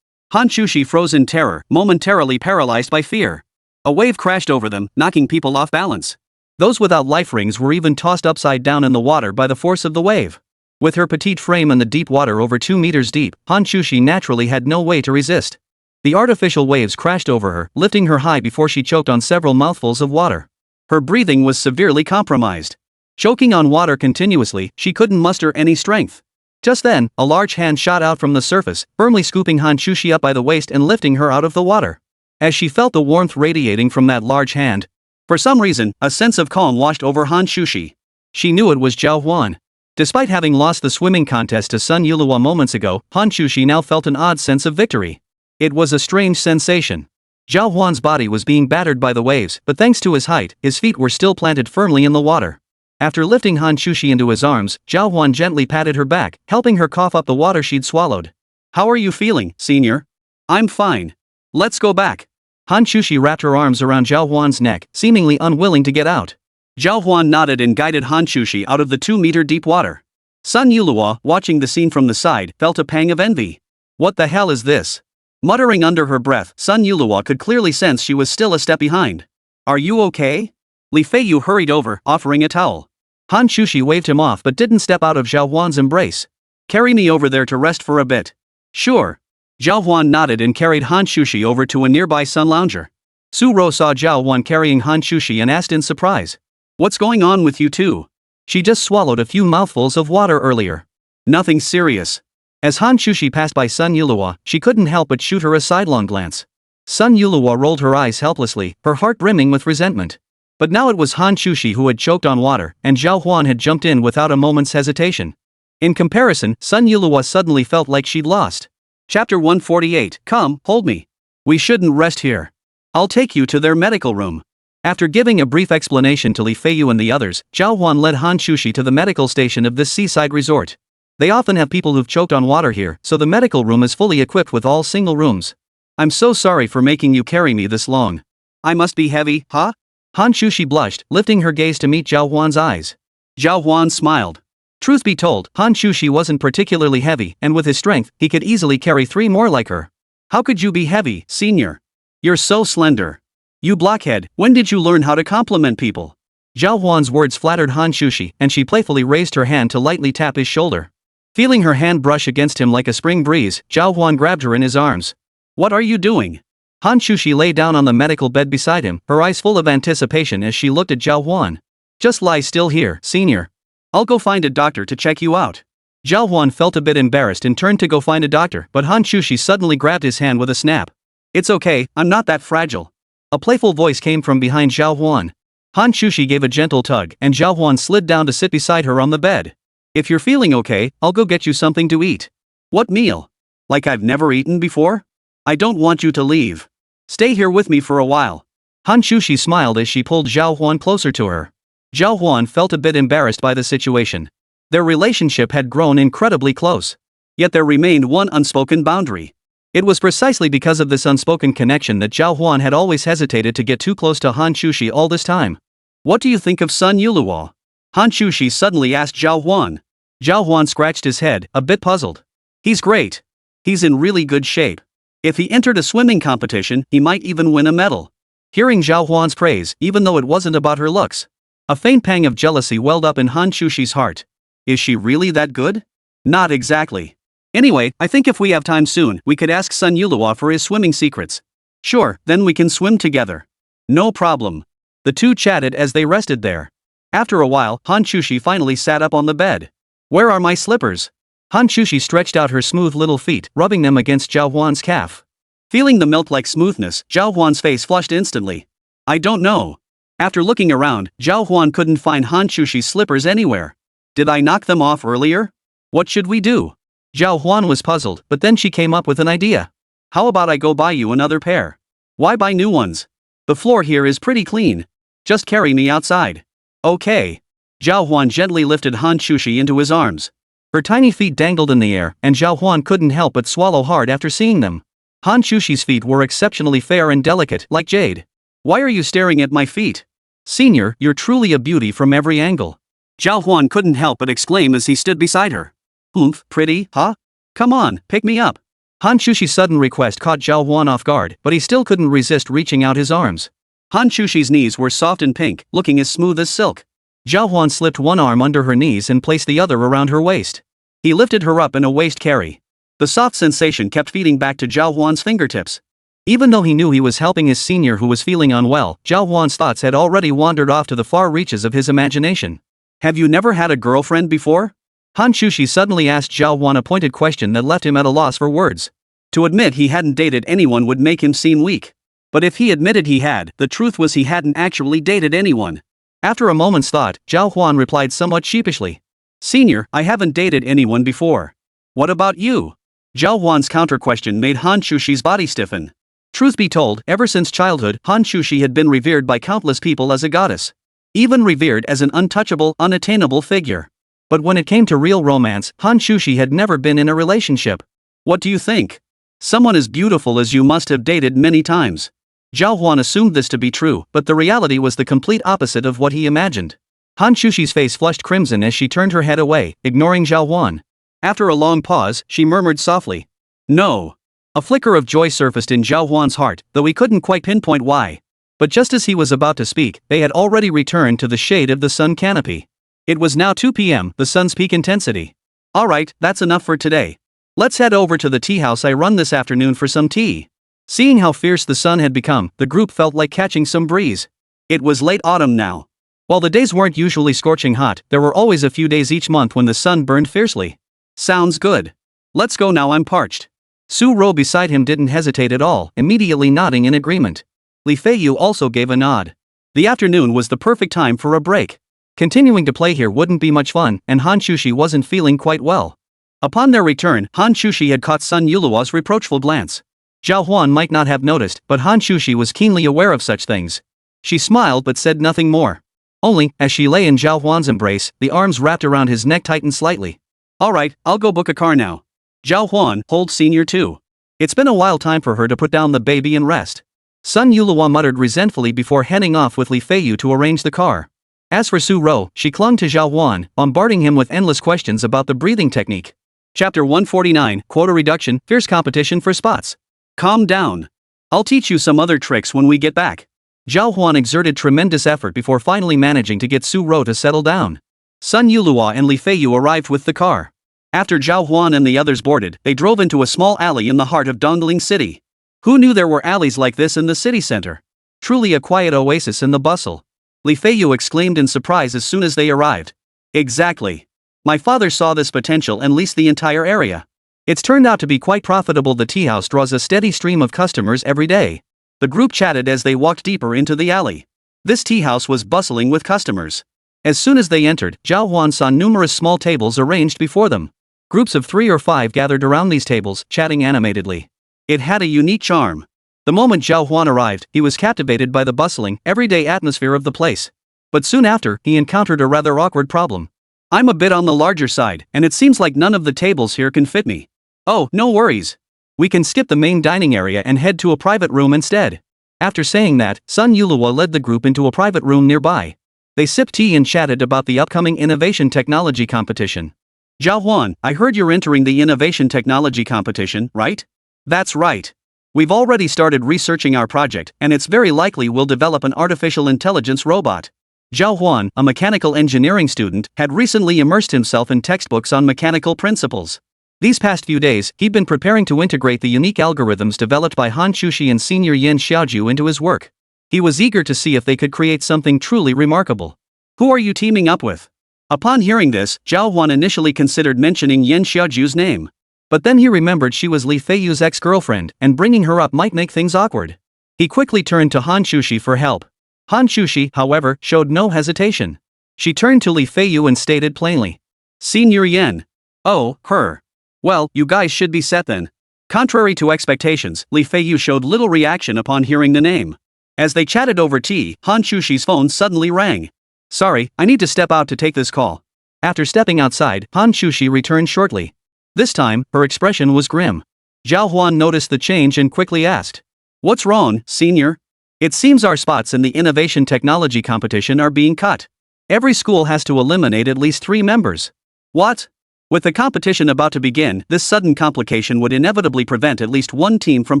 Chǔxī froze in terror, momentarily paralyzed by fear. A wave crashed over them, knocking people off balance. Those without life rings were even tossed upside down in the water by the force of the wave. With her petite frame in the deep water over 2 meters deep, Hán Chǔxī naturally had no way to resist. The artificial waves crashed over her, lifting her high before she choked on several mouthfuls of water. Her breathing was severely compromised. Choking on water continuously, she couldn't muster any strength. Just then, a large hand shot out from the surface, firmly scooping Hán Chǔxī up by the waist and lifting her out of the water. As she felt the warmth radiating from that large hand, for some reason, a sense of calm washed over Hán Chǔxī. She knew it was Zhào Huān. Despite having lost the swimming contest to Sun Yulihua moments ago, Hán Chǔxī now felt an odd sense of victory. It was a strange sensation. Zhào Huān's body was being battered by the waves, but thanks to his height, his feet were still planted firmly in the water. After lifting Hán Chǔxī into his arms, Zhào Huān gently patted her back, helping her cough up the water she'd swallowed. How are you feeling, senior? I'm fine. Let's go back. Hán Chǔxī wrapped her arms around Zhào Huān's neck, seemingly unwilling to get out. Zhào Huān nodded and guided Hán Chǔxī out of the 2-meter deep water. Sun Yulihua, watching the scene from the side, felt a pang of envy. What the hell is this? Muttering under her breath, Sun Yulihua could clearly sense she was still a step behind. Are you okay? Li Feiyu hurried over, offering a towel. Hán Chǔxī waved him off but didn't step out of Zhào Huān's embrace. Carry me over there to rest for a bit. Sure. Zhào Huān nodded and carried Hán Chǔxī over to a nearby sun lounger. Su Ro saw Zhào Huān carrying Hán Chǔxī and asked in surprise. What's going on with you two? She just swallowed a few mouthfuls of water earlier. Nothing serious. As Hán Chǔxī passed by Sun Yulihua, she couldn't help but shoot her a sidelong glance. Sun Yulihua rolled her eyes helplessly, her heart brimming with resentment. But now it was Hán Chǔxī who had choked on water, and Zhào Huān had jumped in without a moment's hesitation. In comparison, Sun Yulihua suddenly felt like she'd lost. Chapter 148. Come, hold me. We shouldn't rest here. I'll take you to their medical room. After giving a brief explanation to Li Feiyu and the others, Zhào Huān led Hán Chǔxī to the medical station of this seaside resort. They often have people who've choked on water here, so the medical room is fully equipped with all single rooms. I'm so sorry for making you carry me this long. I must be heavy, huh? Hán Chǔxī blushed, lifting her gaze to meet Zhào Huān's eyes. Zhào Huān smiled. Truth be told, Hán Chǔxī wasn't particularly heavy, and with his strength, he could easily carry 3 more like her. How could you be heavy, senior? You're so slender. You blockhead, when did you learn how to compliment people? Zhào Huān's words flattered Hán Chǔxī, and she playfully raised her hand to lightly tap his shoulder. Feeling her hand brush against him like a spring breeze, Zhào Huān grabbed her in his arms. What are you doing? Hán Chǔxī lay down on the medical bed beside him, her eyes full of anticipation as she looked at Zhào Huān. Just lie still here, senior. I'll go find a doctor to check you out. Zhào Huān felt a bit embarrassed and turned to go find a doctor, but Hán Chǔxī suddenly grabbed his hand with a snap. It's okay, I'm not that fragile. A playful voice came from behind Zhào Huān. Hán Chǔxī gave a gentle tug, and Zhào Huān slid down to sit beside her on the bed. If you're feeling okay, I'll go get you something to eat. What meal? Like I've never eaten before? I don't want you to leave. Stay here with me for a while. Hán Chǔxī smiled as she pulled Zhào Huān closer to her. Zhào Huān felt a bit embarrassed by the situation. Their relationship had grown incredibly close. Yet there remained one unspoken boundary. It was precisely because of this unspoken connection that Zhào Huān had always hesitated to get too close to Hán Chǔxī all this time. What do you think of Sun Yulihua? Hán Chǔxī suddenly asked Zhào Huān. Zhào Huān scratched his head, a bit puzzled. He's great. He's in really good shape. If he entered a swimming competition, he might even win a medal. Hearing Zhào Huān's praise, even though it wasn't about her looks, a faint pang of jealousy welled up in Hán Chǔxī's heart. Is she really that good? Not exactly. Anyway, I think if we have time soon, we could ask Sun Yulihua for his swimming secrets. Sure, then we can swim together. No problem. The two chatted as they rested there. After a while, Hán Chǔxī finally sat up on the bed. Where are my slippers? Hán Chǔxī stretched out her smooth little feet, rubbing them against Zhào Huān's calf. Feeling the milk-like smoothness, Zhào Huān's face flushed instantly. I don't know. After looking around, Zhào Huān couldn't find Hán Chǔxī's slippers anywhere. Did I knock them off earlier? What should we do? Zhào Huān was puzzled, but then she came up with an idea. How about I go buy you another pair? Why buy new ones? The floor here is pretty clean. Just carry me outside. Okay. Zhào Huān gently lifted Hán Chǔxī into his arms. Her tiny feet dangled in the air, and Zhào Huān couldn't help but swallow hard after seeing them. Hán Chǔxī's feet were exceptionally fair and delicate, like jade. Why are you staring at my feet? Senior, you're truly a beauty from every angle. Zhào Huān couldn't help but exclaim as he stood beside her. Oomph, pretty, huh? Come on, pick me up. Hán Chǔxī's sudden request caught Zhào Huān off guard, but he still couldn't resist reaching out his arms. Hán Chǔxī's knees were soft and pink, looking as smooth as silk. Zhào Huān slipped one arm under her knees and placed the other around her waist. He lifted her up in a waist carry. The soft sensation kept feeding back to Zhào Huān's fingertips. Even though he knew he was helping his senior who was feeling unwell, Zhào Huān's thoughts had already wandered off to the far reaches of his imagination. Have you never had a girlfriend before? Hán Chǔxī suddenly asked Zhào Huān a pointed question that left him at a loss for words. To admit he hadn't dated anyone would make him seem weak. But if he admitted he had, the truth was he hadn't actually dated anyone. After a moment's thought, Zhào Huān replied somewhat sheepishly. Senior, I haven't dated anyone before. What about you? Zhào Huān's counter-question made Hán Chǔxī's body stiffen. Truth be told, ever since childhood, Hán Chǔxī had been revered by countless people as a goddess. Even revered as an untouchable, unattainable figure. But when it came to real romance, Hán Chǔxī had never been in a relationship. What do you think? Someone as beautiful as you must have dated many times. Zhào Huān assumed this to be true, but the reality was the complete opposite of what he imagined. Hán Chǔxī's face flushed crimson as she turned her head away, ignoring Zhào Huān. After a long pause, she murmured softly. No. A flicker of joy surfaced in Zhào Huān's heart, though he couldn't quite pinpoint why. But just as he was about to speak, they had already returned to the shade of the sun canopy. It was now 2 p.m., the sun's peak intensity. Alright, that's enough for today. Let's head over to the tea house I run this afternoon for some tea. Seeing how fierce the sun had become, the group felt like catching some breeze. It was late autumn now. While the days weren't usually scorching hot, there were always a few days each month when the sun burned fiercely. Sounds good. Let's go now, I'm parched. Su Ro beside him didn't hesitate at all, immediately nodding in agreement. Li Feiyu also gave a nod. The afternoon was the perfect time for a break. Continuing to play here wouldn't be much fun, and Hán Chǔxī wasn't feeling quite well. Upon their return, Hán Chǔxī had caught Sun Yuluo's reproachful glance. Zhào Huān might not have noticed, but Hán Chǔxī was keenly aware of such things. She smiled but said nothing more. Only, as she lay in Zhào Huān's embrace, the arms wrapped around his neck tightened slightly. Alright, I'll go book a car now. Zhào Huān, hold Senior too. It's been a while time for her to put down the baby and rest. Sun Yuluo muttered resentfully before heading off with Li Feiyu to arrange the car. As for Su Ro, she clung to Zhào Huān, bombarding him with endless questions about the breathing technique. Chapter 149, Quota Reduction, Fierce Competition for Spots. Calm down. I'll teach you some other tricks when we get back. Zhào Huān exerted tremendous effort before finally managing to get Su Ro to settle down. Sun Yuluo and Li Feiyu arrived with the car. After Zhào Huān and the others boarded, they drove into a small alley in the heart of Dongling City. Who knew there were alleys like this in the city center? Truly a quiet oasis in the bustle. Li Feiyu exclaimed in surprise as soon as they arrived. Exactly. My father saw this potential and leased the entire area. It's turned out to be quite profitable. The tea house draws a steady stream of customers every day. The group chatted as they walked deeper into the alley. This tea house was bustling with customers. As soon as they entered, Zhào Huān saw numerous small tables arranged before them. Groups of 3 or 5 gathered around these tables, chatting animatedly. It had a unique charm. The moment Zhào Huān arrived, he was captivated by the bustling, everyday atmosphere of the place. But soon after, he encountered a rather awkward problem. I'm a bit on the larger side, and it seems like none of the tables here can fit me. Oh, no worries. We can skip the main dining area and head to a private room instead. After saying that, Sun Yuluo led the group into a private room nearby. They sipped tea and chatted about the upcoming innovation technology competition. Zhào Huān, I heard you're entering the innovation technology competition, right? That's right. We've already started researching our project, and it's very likely we'll develop an artificial intelligence robot. Zhào Huān, a mechanical engineering student, had recently immersed himself in textbooks on mechanical principles. These past few days, he'd been preparing to integrate the unique algorithms developed by Hán Chǔxī and senior Yan Xiaoju into his work. He was eager to see if they could create something truly remarkable. Who are you teaming up with? Upon hearing this, Zhào Huān initially considered mentioning Yan Xiaoju's name. But then he remembered she was Li Feiyu's ex-girlfriend, and bringing her up might make things awkward. He quickly turned to Hán Chǔxī for help. Hán Chǔxī, however, showed no hesitation. She turned to Li Feiyu and stated plainly. Senior Yan. Oh, her. Well, you guys should be set then. Contrary to expectations, Li Feiyu showed little reaction upon hearing the name. As they chatted over tea, Hán Chǔxī's phone suddenly rang. Sorry, I need to step out to take this call. After stepping outside, Hán Chǔxī returned shortly. This time, her expression was grim. Zhào Huān noticed the change and quickly asked. What's wrong, senior? It seems our spots in the innovation technology competition are being cut. Every school has to eliminate at least 3 members. What? With the competition about to begin, this sudden complication would inevitably prevent at least one team from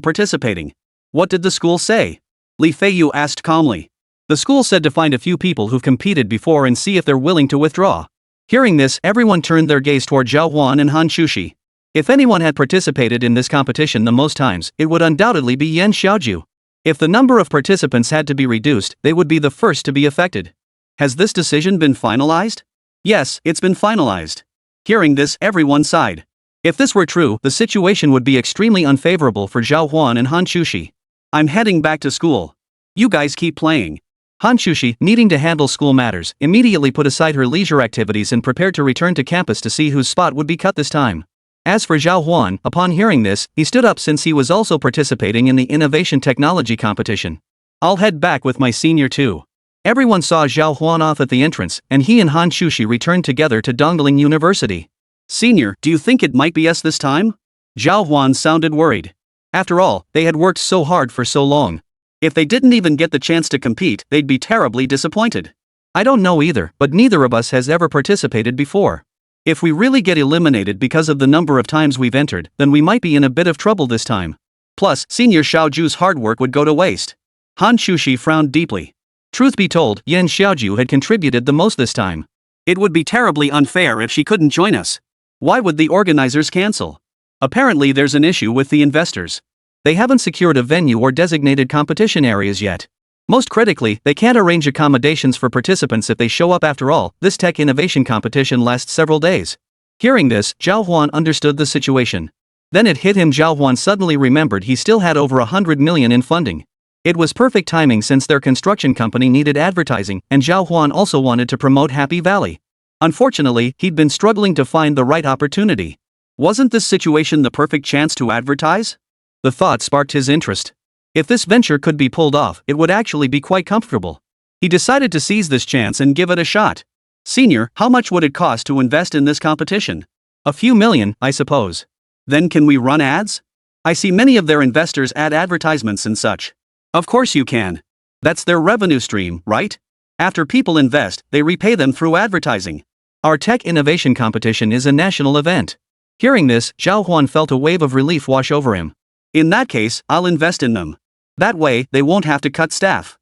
participating. What did the school say? Li Feiyu asked calmly. The school said to find a few people who've competed before and see if they're willing to withdraw. Hearing this, everyone turned their gaze toward Zhào Huān and Hán Chǔxī. If anyone had participated in this competition the most times, it would undoubtedly be Yan Xiaoju. If the number of participants had to be reduced, they would be the first to be affected. Has this decision been finalized? Yes, it's been finalized. Hearing this, everyone sighed. If this were true, the situation would be extremely unfavorable for Zhào Huān and Hán Chǔxī. I'm heading back to school. You guys keep playing. Hán Chǔxī, needing to handle school matters, immediately put aside her leisure activities and prepared to return to campus to see whose spot would be cut this time. As for Zhào Huān, upon hearing this, he stood up since he was also participating in the innovation technology competition. I'll head back with my senior too. Everyone saw Zhào Huān off at the entrance, and he and Hán Chǔxī returned together to Dongling University. Senior, do you think it might be us this time? Zhào Huān sounded worried. After all, they had worked so hard for so long. If they didn't even get the chance to compete, they'd be terribly disappointed. I don't know either, but neither of us has ever participated before. If we really get eliminated because of the number of times we've entered, then we might be in a bit of trouble this time. Plus, Senior Xiaoju's hard work would go to waste. Hán Chǔxī frowned deeply. Truth be told, Yan Xiaoju had contributed the most this time. It would be terribly unfair if she couldn't join us. Why would the organizers cancel? Apparently there's an issue with the investors. They haven't secured a venue or designated competition areas yet. Most critically, they can't arrange accommodations for participants if they show up. After all, this tech innovation competition lasts several days. Hearing this, Zhào Huān understood the situation. Then it hit him. Zhào Huān suddenly remembered he still had over 100 million in funding. It was perfect timing since their construction company needed advertising, and Zhào Huān also wanted to promote Happy Valley. Unfortunately, he'd been struggling to find the right opportunity. Wasn't this situation the perfect chance to advertise? The thought sparked his interest. If this venture could be pulled off, it would actually be quite comfortable. He decided to seize this chance and give it a shot. Senior, how much would it cost to invest in this competition? A few million, I suppose. Then can we run ads? I see many of their investors add advertisements and such. Of course you can. That's their revenue stream, right? After people invest, they repay them through advertising. Our tech innovation competition is a national event. Hearing this, Zhào Huān felt a wave of relief wash over him. In that case, I'll invest in them. That way, they won't have to cut staff.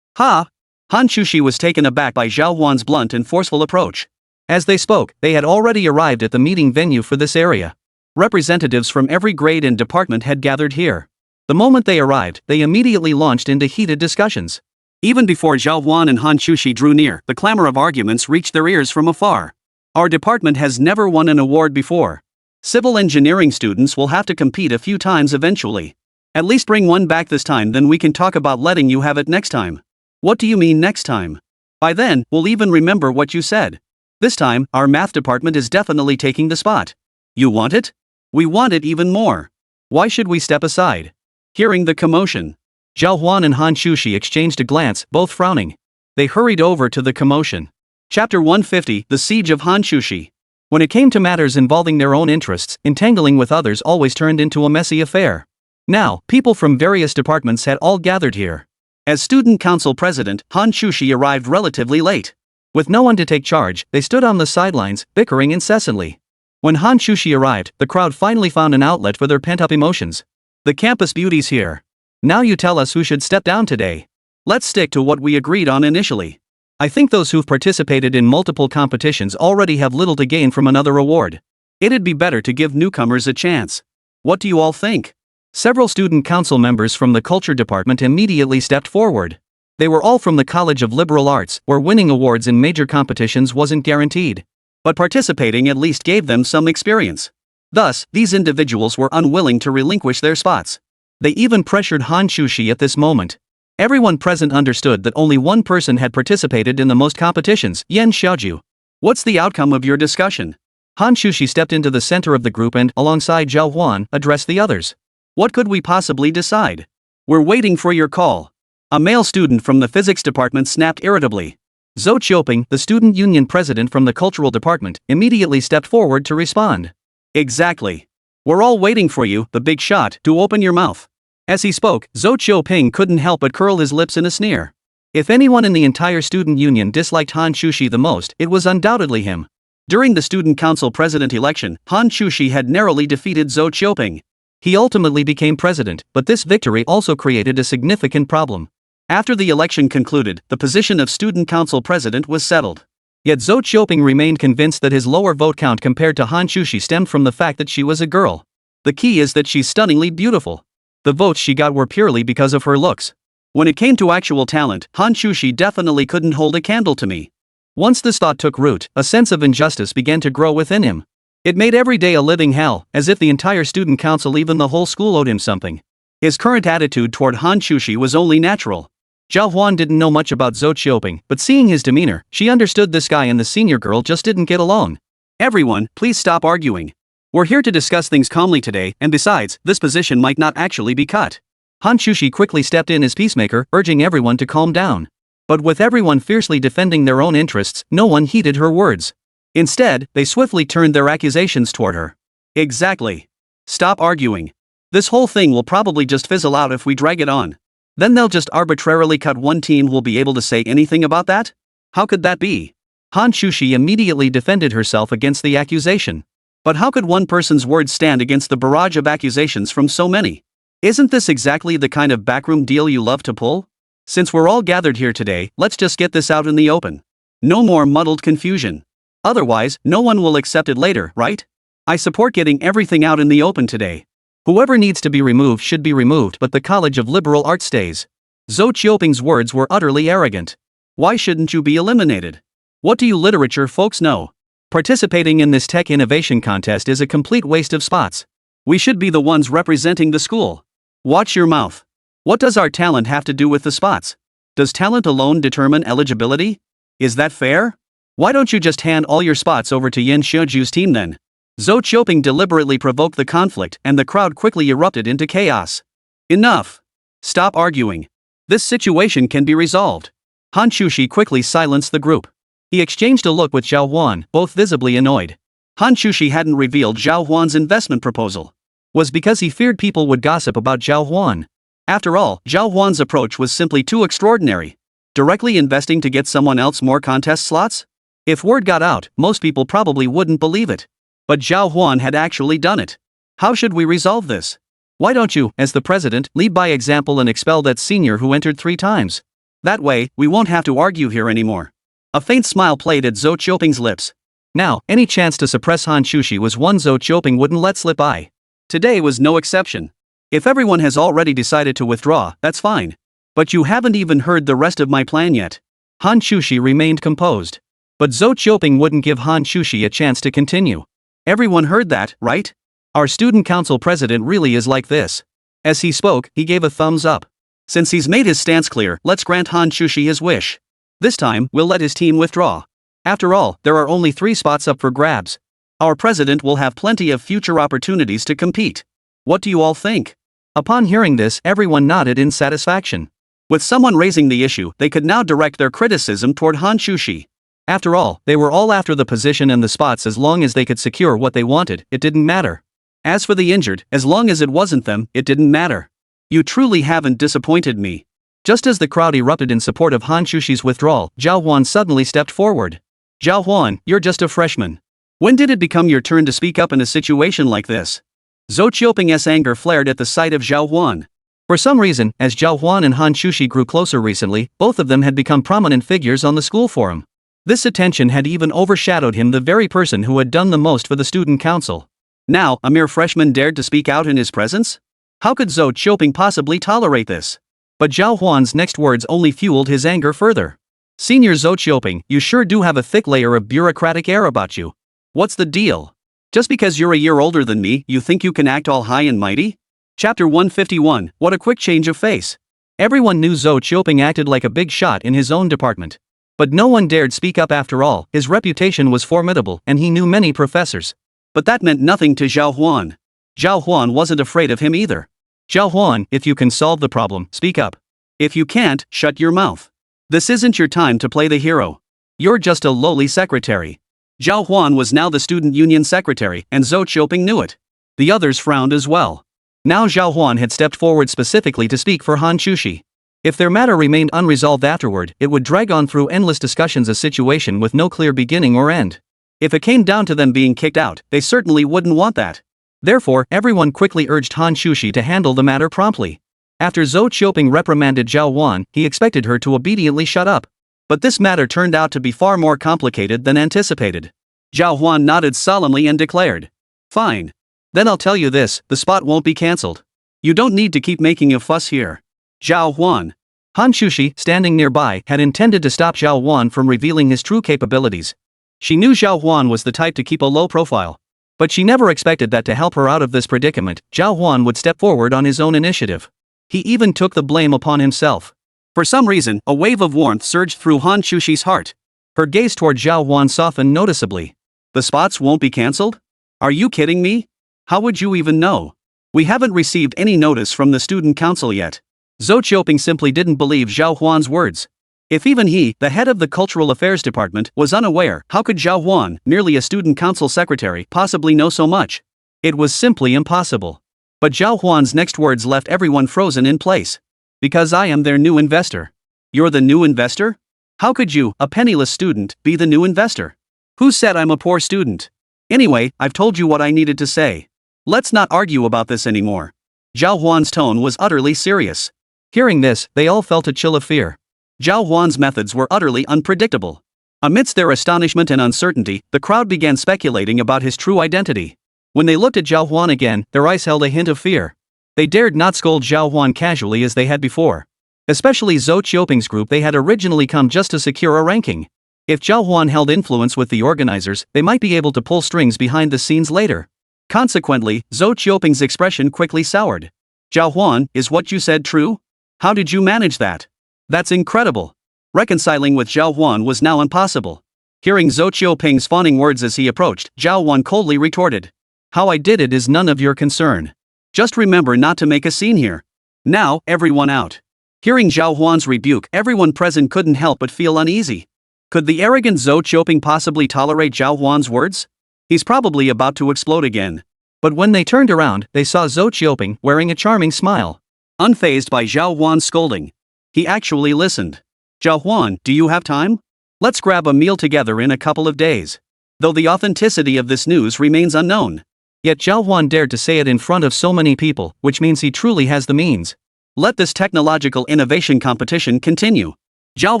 Ha! Hán Chǔxī was taken aback by Zhào Huān's blunt and forceful approach. As they spoke, they had already arrived at the meeting venue for this area. Representatives from every grade and department had gathered here. The moment they arrived, they immediately launched into heated discussions. Even before Zhào Huān and Hán Chǔxī drew near, the clamor of arguments reached their ears from afar. Our department has never won an award before. Civil engineering students will have to compete a few times eventually. At least bring one back this time, then we can talk about letting you have it next time. What do you mean next time? By then, we'll even remember what you said. This time, our math department is definitely taking the spot. You want it? We want it even more. Why should we step aside? Hearing the commotion, Zhào Huān and Hán Chǔxī exchanged a glance, both frowning. They hurried over to the commotion. Chapter 150, The Siege of Hán Chǔxī. When it came to matters involving their own interests, entangling with others always turned into a messy affair. Now, people from various departments had all gathered here. As student council president, Hán Chǔxī arrived relatively late. With no one to take charge, they stood on the sidelines, bickering incessantly. When Hán Chǔxī arrived, the crowd finally found an outlet for their pent-up emotions. The campus beauty's here. Now you tell us who should step down today. Let's stick to what we agreed on initially. I think those who've participated in multiple competitions already have little to gain from another award. It'd be better to give newcomers a chance. What do you all think? Several student council members from the culture department immediately stepped forward. They were all from the College of Liberal Arts, where winning awards in major competitions wasn't guaranteed. But participating at least gave them some experience. Thus, these individuals were unwilling to relinquish their spots. They even pressured Hán Chǔxī at this moment. Everyone present understood that only one person had participated in the most competitions, Yen Xiaoju. What's the outcome of your discussion? Hán Chǔxī stepped into the center of the group and, alongside Zhào Huān, addressed the others. What could we possibly decide? We're waiting for your call. A male student from the physics department snapped irritably. Zhou Qiuping, the student union president from the cultural department, immediately stepped forward to respond. Exactly. We're all waiting for you, the big shot, to open your mouth. As he spoke, Zhou Qiuping couldn't help but curl his lips in a sneer. If anyone in the entire student union disliked Hán Chǔxī the most, it was undoubtedly him. During the student council president election, Hán Chǔxī had narrowly defeated Zhou Qiuping. He ultimately became president, but this victory also created a significant problem. After the election concluded, the position of student council president was settled. Yet Zhou Qiuping remained convinced that his lower vote count compared to Hán Chǔxī stemmed from the fact that she was a girl. The key is that she's stunningly beautiful. The votes she got were purely because of her looks. When it came to actual talent, Hán Chǔxī definitely couldn't hold a candle to me. Once this thought took root, a sense of injustice began to grow within him. It made every day a living hell, as if the entire student council, even the whole school, owed him something. His current attitude toward Hán Chǔxī was only natural. Zhào Huān didn't know much about Zhou Qiuping, but seeing his demeanor, she understood this guy and the senior girl just didn't get along. Everyone, please stop arguing. We're here to discuss things calmly today, and besides, this position might not actually be cut. Hán Chǔxī quickly stepped in as peacemaker, urging everyone to calm down. But with everyone fiercely defending their own interests, no one heeded her words. Instead, they swiftly turned their accusations toward her. Exactly. Stop arguing. This whole thing will probably just fizzle out if we drag it on. Then they'll just arbitrarily cut one team. Will be able to say anything about that? How could that be? Hán Chǔxī immediately defended herself against the accusation. But how could one person's words stand against the barrage of accusations from so many? Isn't this exactly the kind of backroom deal you love to pull? Since we're all gathered here today, let's just get this out in the open. No more muddled confusion. Otherwise, no one will accept it later, right? I support getting everything out in the open today. Whoever needs to be removed should be removed, but the College of Liberal Arts stays. Zhou Qiuping's words were utterly arrogant. Why shouldn't you be eliminated? What do you literature folks know? Participating in this tech innovation contest is a complete waste of spots. We should be the ones representing the school. Watch your mouth. What does our talent have to do with the spots? Does talent alone determine eligibility? Is that fair? Why don't you just hand all your spots over to Yin Xiuju's team then? Zhou Qiuping deliberately provoked the conflict and the crowd quickly erupted into chaos. Enough! Stop arguing. This situation can be resolved. Hán Chǔxī quickly silenced the group. He exchanged a look with Zhào Huān, both visibly annoyed. Hán Chǔxī hadn't revealed Zhào Huān's investment proposal. Was because he feared people would gossip about Zhào Huān. After all, Zhào Huān's approach was simply too extraordinary. Directly investing to get someone else more contest slots? If word got out, most people probably wouldn't believe it. But Zhào Huān had actually done it. How should we resolve this? Why don't you, as the president, lead by example and expel that senior who entered 3 times? That way, we won't have to argue here anymore. A faint smile played at Zhou Qiuping's lips. Now, any chance to suppress Hán Chǔxī was one Zhou Qiuping wouldn't let slip by. Today was no exception. If everyone has already decided to withdraw, that's fine. But you haven't even heard the rest of my plan yet. Hán Chǔxī remained composed. But Zhou Qiuping wouldn't give Hán Chǔxī a chance to continue. Everyone heard that, right? Our student council president really is like this. As he spoke, he gave a thumbs up. Since he's made his stance clear, let's grant Hán Chǔxī his wish. This time, we'll let his team withdraw. After all, there are only 3 spots up for grabs. Our president will have plenty of future opportunities to compete. What do you all think? Upon hearing this, everyone nodded in satisfaction. With someone raising the issue, they could now direct their criticism toward Hán Chǔxī. After all, they were all after the position and the spots. As long as they could secure what they wanted, it didn't matter. As for the injured, as long as it wasn't them, it didn't matter. You truly haven't disappointed me. Just as the crowd erupted in support of Hán Chǔxī's withdrawal, Zhào Huān suddenly stepped forward. Zhào Huān, you're just a freshman. When did it become your turn to speak up in a situation like this? Zhou Qiuping's anger flared at the sight of Zhào Huān. For some reason, as Zhào Huān and Hán Chǔxī grew closer recently, both of them had become prominent figures on the school forum. This attention had even overshadowed him, the very person who had done the most for the student council. Now, a mere freshman dared to speak out in his presence? How could Zhou Qiuping possibly tolerate this? But Zhào Huān's next words only fueled his anger further. Senior Zhou Qiuping, you sure do have a thick layer of bureaucratic air about you. What's the deal? Just because you're a year older than me, you think you can act all high and mighty? Chapter 151, what a quick change of face. Everyone knew Zhou Qiuping acted like a big shot in his own department. But no one dared speak up. After all, his reputation was formidable and he knew many professors. But that meant nothing to Zhào Huān. Zhào Huān wasn't afraid of him either. Zhào Huān, if you can solve the problem, speak up. If you can't, shut your mouth. This isn't your time to play the hero. You're just a lowly secretary. Zhào Huān was now the student union secretary, and Zhou Qiuping knew it. The others frowned as well. Now Zhào Huān had stepped forward specifically to speak for Hán Chǔxī. If their matter remained unresolved afterward, it would drag on through endless discussions, a situation with no clear beginning or end. If it came down to them being kicked out, they certainly wouldn't want that. Therefore, everyone quickly urged Hán Chǔxī to handle the matter promptly. After Zhou Qiuping reprimanded Zhào Huān, he expected her to obediently shut up. But this matter turned out to be far more complicated than anticipated. Zhào Huān nodded solemnly and declared, "Fine. Then I'll tell you this, the spot won't be cancelled. You don't need to keep making a fuss here." Zhào Huān. Hán Chǔxī, standing nearby, had intended to stop Zhào Huān from revealing his true capabilities. She knew Zhào Huān was the type to keep a low profile. But she never expected that to help her out of this predicament, Zhào Huān would step forward on his own initiative. He even took the blame upon himself. For some reason, a wave of warmth surged through Hán Chǔxī's heart. Her gaze toward Zhào Huān softened noticeably. The spots won't be cancelled? Are you kidding me? How would you even know? We haven't received any notice from the student council yet. Zhou Qiuping simply didn't believe Zhào Huān's words. If even he, the head of the Cultural Affairs Department, was unaware, how could Zhào Huān, merely a student council secretary, possibly know so much? It was simply impossible. But Zhào Huān's next words left everyone frozen in place. Because I am their new investor. You're the new investor? How could you, a penniless student, be the new investor? Who said I'm a poor student? Anyway, I've told you what I needed to say. Let's not argue about this anymore. Zhào Huān's tone was utterly serious. Hearing this, they all felt a chill of fear. Zhào Huān's methods were utterly unpredictable. Amidst their astonishment and uncertainty, the crowd began speculating about his true identity. When they looked at Zhào Huān again, their eyes held a hint of fear. They dared not scold Zhào Huān casually as they had before. Especially Zhou Qiuping's group, they had originally come just to secure a ranking. If Zhào Huān held influence with the organizers, they might be able to pull strings behind the scenes later. Consequently, Zhou Qiuping's expression quickly soured. Zhào Huān, is what you said true? How did you manage that? That's incredible. Reconciling with Zhào Huān was now impossible. Hearing Zhou Qiuping's fawning words as he approached, Zhào Huān coldly retorted. How I did it is none of your concern. Just remember not to make a scene here. Now, everyone out. Hearing Zhào Huān's rebuke, everyone present couldn't help but feel uneasy. Could the arrogant Zhou Qiuping possibly tolerate Zhào Huān's words? He's probably about to explode again. But when they turned around, they saw Zhou Qiuping wearing a charming smile. Unfazed by Zhào Huān's scolding, he actually listened. Zhào Huān, do you have time? Let's grab a meal together in a couple of days. Though the authenticity of this news remains unknown. Yet Zhào Huān dared to say it in front of so many people, which means he truly has the means. Let this technological innovation competition continue. Zhào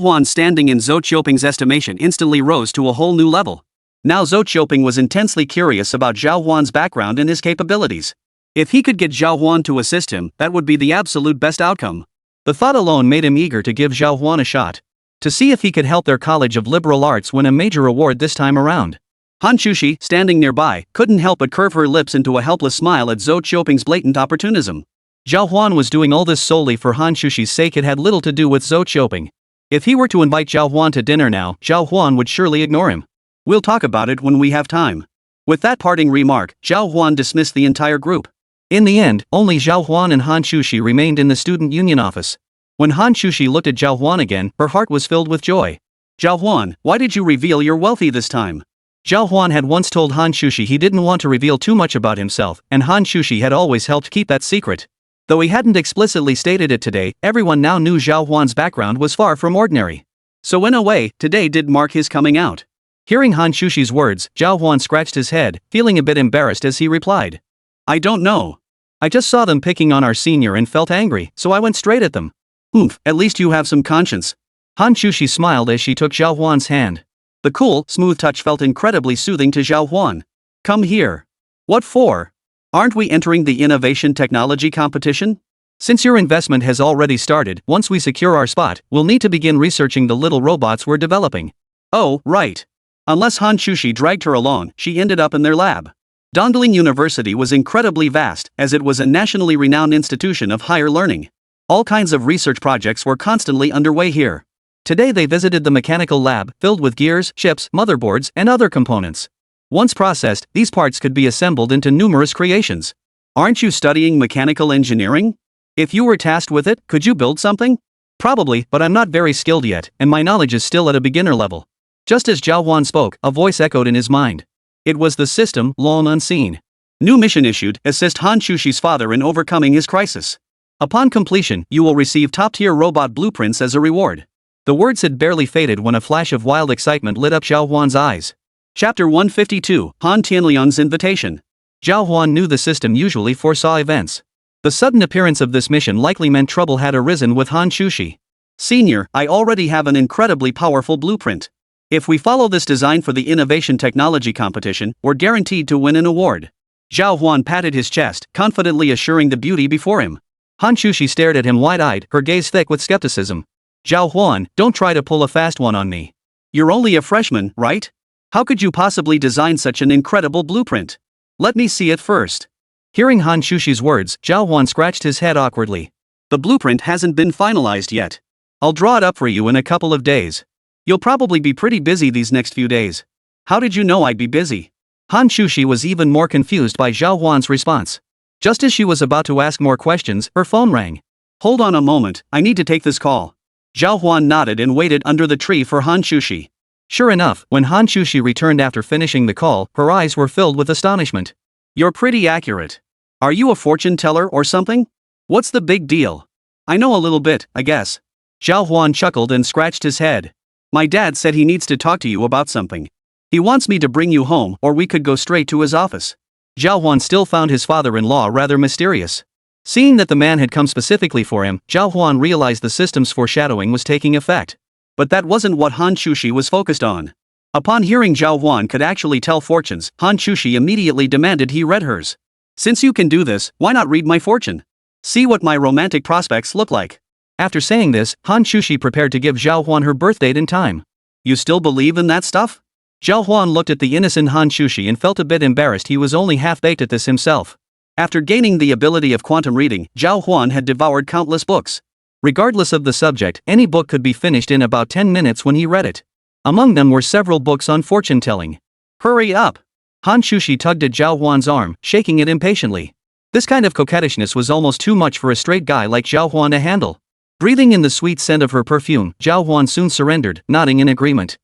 Huān, standing in Zhou Qiuping's estimation, instantly rose to a whole new level. Now Zhou Qiuping was intensely curious about Zhào Huān's background and his capabilities. If he could get Zhào Huān to assist him, that would be the absolute best outcome. The thought alone made him eager to give Zhào Huān a shot. To see if he could help their College of Liberal Arts win a major award this time around. Hán Chǔxī, standing nearby, couldn't help but curve her lips into a helpless smile at Zhou Qiuping's blatant opportunism. Zhào Huān was doing all this solely for Hán Chǔxī's sake. It had little to do with Zhou Qiuping. If he were to invite Zhào Huān to dinner now, Zhào Huān would surely ignore him. We'll talk about it when we have time. With that parting remark, Zhào Huān dismissed the entire group. In the end, only Zhào Huān and Hán Chǔxī remained in the student union office. When Hán Chǔxī looked at Zhào Huān again, her heart was filled with joy. Zhào Huān, why did you reveal you're wealthy this time? Zhào Huān had once told Hán Chǔxī he didn't want to reveal too much about himself, and Hán Chǔxī had always helped keep that secret. Though he hadn't explicitly stated it today, everyone now knew Zhào Huān's background was far from ordinary. So in a way, today did mark his coming out. Hearing Hán Chǔxī's words, Zhào Huān scratched his head, feeling a bit embarrassed as he replied. I don't know. I just saw them picking on our senior and felt angry, so I went straight at them. Oomph, at least you have some conscience. Hán Chǔxī smiled as she took Zhào Huān's hand. The cool, smooth touch felt incredibly soothing to Zhào Huān. Come here. What for? Aren't we entering the innovation technology competition? Since your investment has already started, once we secure our spot, we'll need to begin researching the little robots we're developing. Oh, right. Unless Hán Chǔxī dragged her along, she ended up in their lab. Dongling University was incredibly vast, as it was a nationally renowned institution of higher learning. All kinds of research projects were constantly underway here. Today they visited the mechanical lab, filled with gears, chips, motherboards, and other components. Once processed, these parts could be assembled into numerous creations. Aren't you studying mechanical engineering? If you were tasked with it, could you build something? Probably, but I'm not very skilled yet, and my knowledge is still at a beginner level. Just as Zhào Huān spoke, a voice echoed in his mind. It was the system, long unseen. New mission issued, assist Hán Chǔxī's father in overcoming his crisis. Upon completion, you will receive top-tier robot blueprints as a reward. The words had barely faded when a flash of wild excitement lit up Zhào Huān's eyes. Chapter 152, Han Tianliang's Invitation. Zhào Huān knew the system usually foresaw events. The sudden appearance of this mission likely meant trouble had arisen with Hán Chǔxī. Senior, I already have an incredibly powerful blueprint. If we follow this design for the innovation technology competition, we're guaranteed to win an award. Zhào Huān patted his chest, confidently assuring the beauty before him. Hán Chǔxī stared at him wide-eyed, her gaze thick with skepticism. Zhào Huān, don't try to pull a fast one on me. You're only a freshman, right? How could you possibly design such an incredible blueprint? Let me see it first. Hearing Hán Chǔxī's words, Zhào Huān scratched his head awkwardly. The blueprint hasn't been finalized yet. I'll draw it up for you in a couple of days. You'll probably be pretty busy these next few days. How did you know I'd be busy? Hán Chǔxī was even more confused by Zhào Huān's response. Just as she was about to ask more questions, her phone rang. Hold on a moment, I need to take this call. Zhào Huān nodded and waited under the tree for Hán Chǔxī. Sure enough, when Hán Chǔxī returned after finishing the call, her eyes were filled with astonishment. You're pretty accurate. Are you a fortune teller or something? What's the big deal? I know a little bit, I guess. Zhào Huān chuckled and scratched his head. My dad said he needs to talk to you about something. He wants me to bring you home, or we could go straight to his office. Zhào Huān still found his father-in-law rather mysterious. Seeing that the man had come specifically for him, Zhào Huān realized the system's foreshadowing was taking effect. But that wasn't what Hán Chǔxī was focused on. Upon hearing Zhào Huān could actually tell fortunes, Hán Chǔxī immediately demanded he read hers. Since you can do this, why not read my fortune? See what my romantic prospects look like. After saying this, Hán Chǔxī prepared to give Zhào Huān her birth date and time. You still believe in that stuff? Zhào Huān looked at the innocent Hán Chǔxī and felt a bit embarrassed. He was only half-baked at this himself. After gaining the ability of quantum reading, Zhào Huān had devoured countless books. Regardless of the subject, any book could be finished in about 10 minutes when he read it. Among them were several books on fortune-telling. Hurry up! Hán Chǔxī tugged at Zhào Huān's arm, shaking it impatiently. This kind of coquettishness was almost too much for a straight guy like Zhào Huān to handle. Breathing in the sweet scent of her perfume, Zhào Huān soon surrendered, nodding in agreement.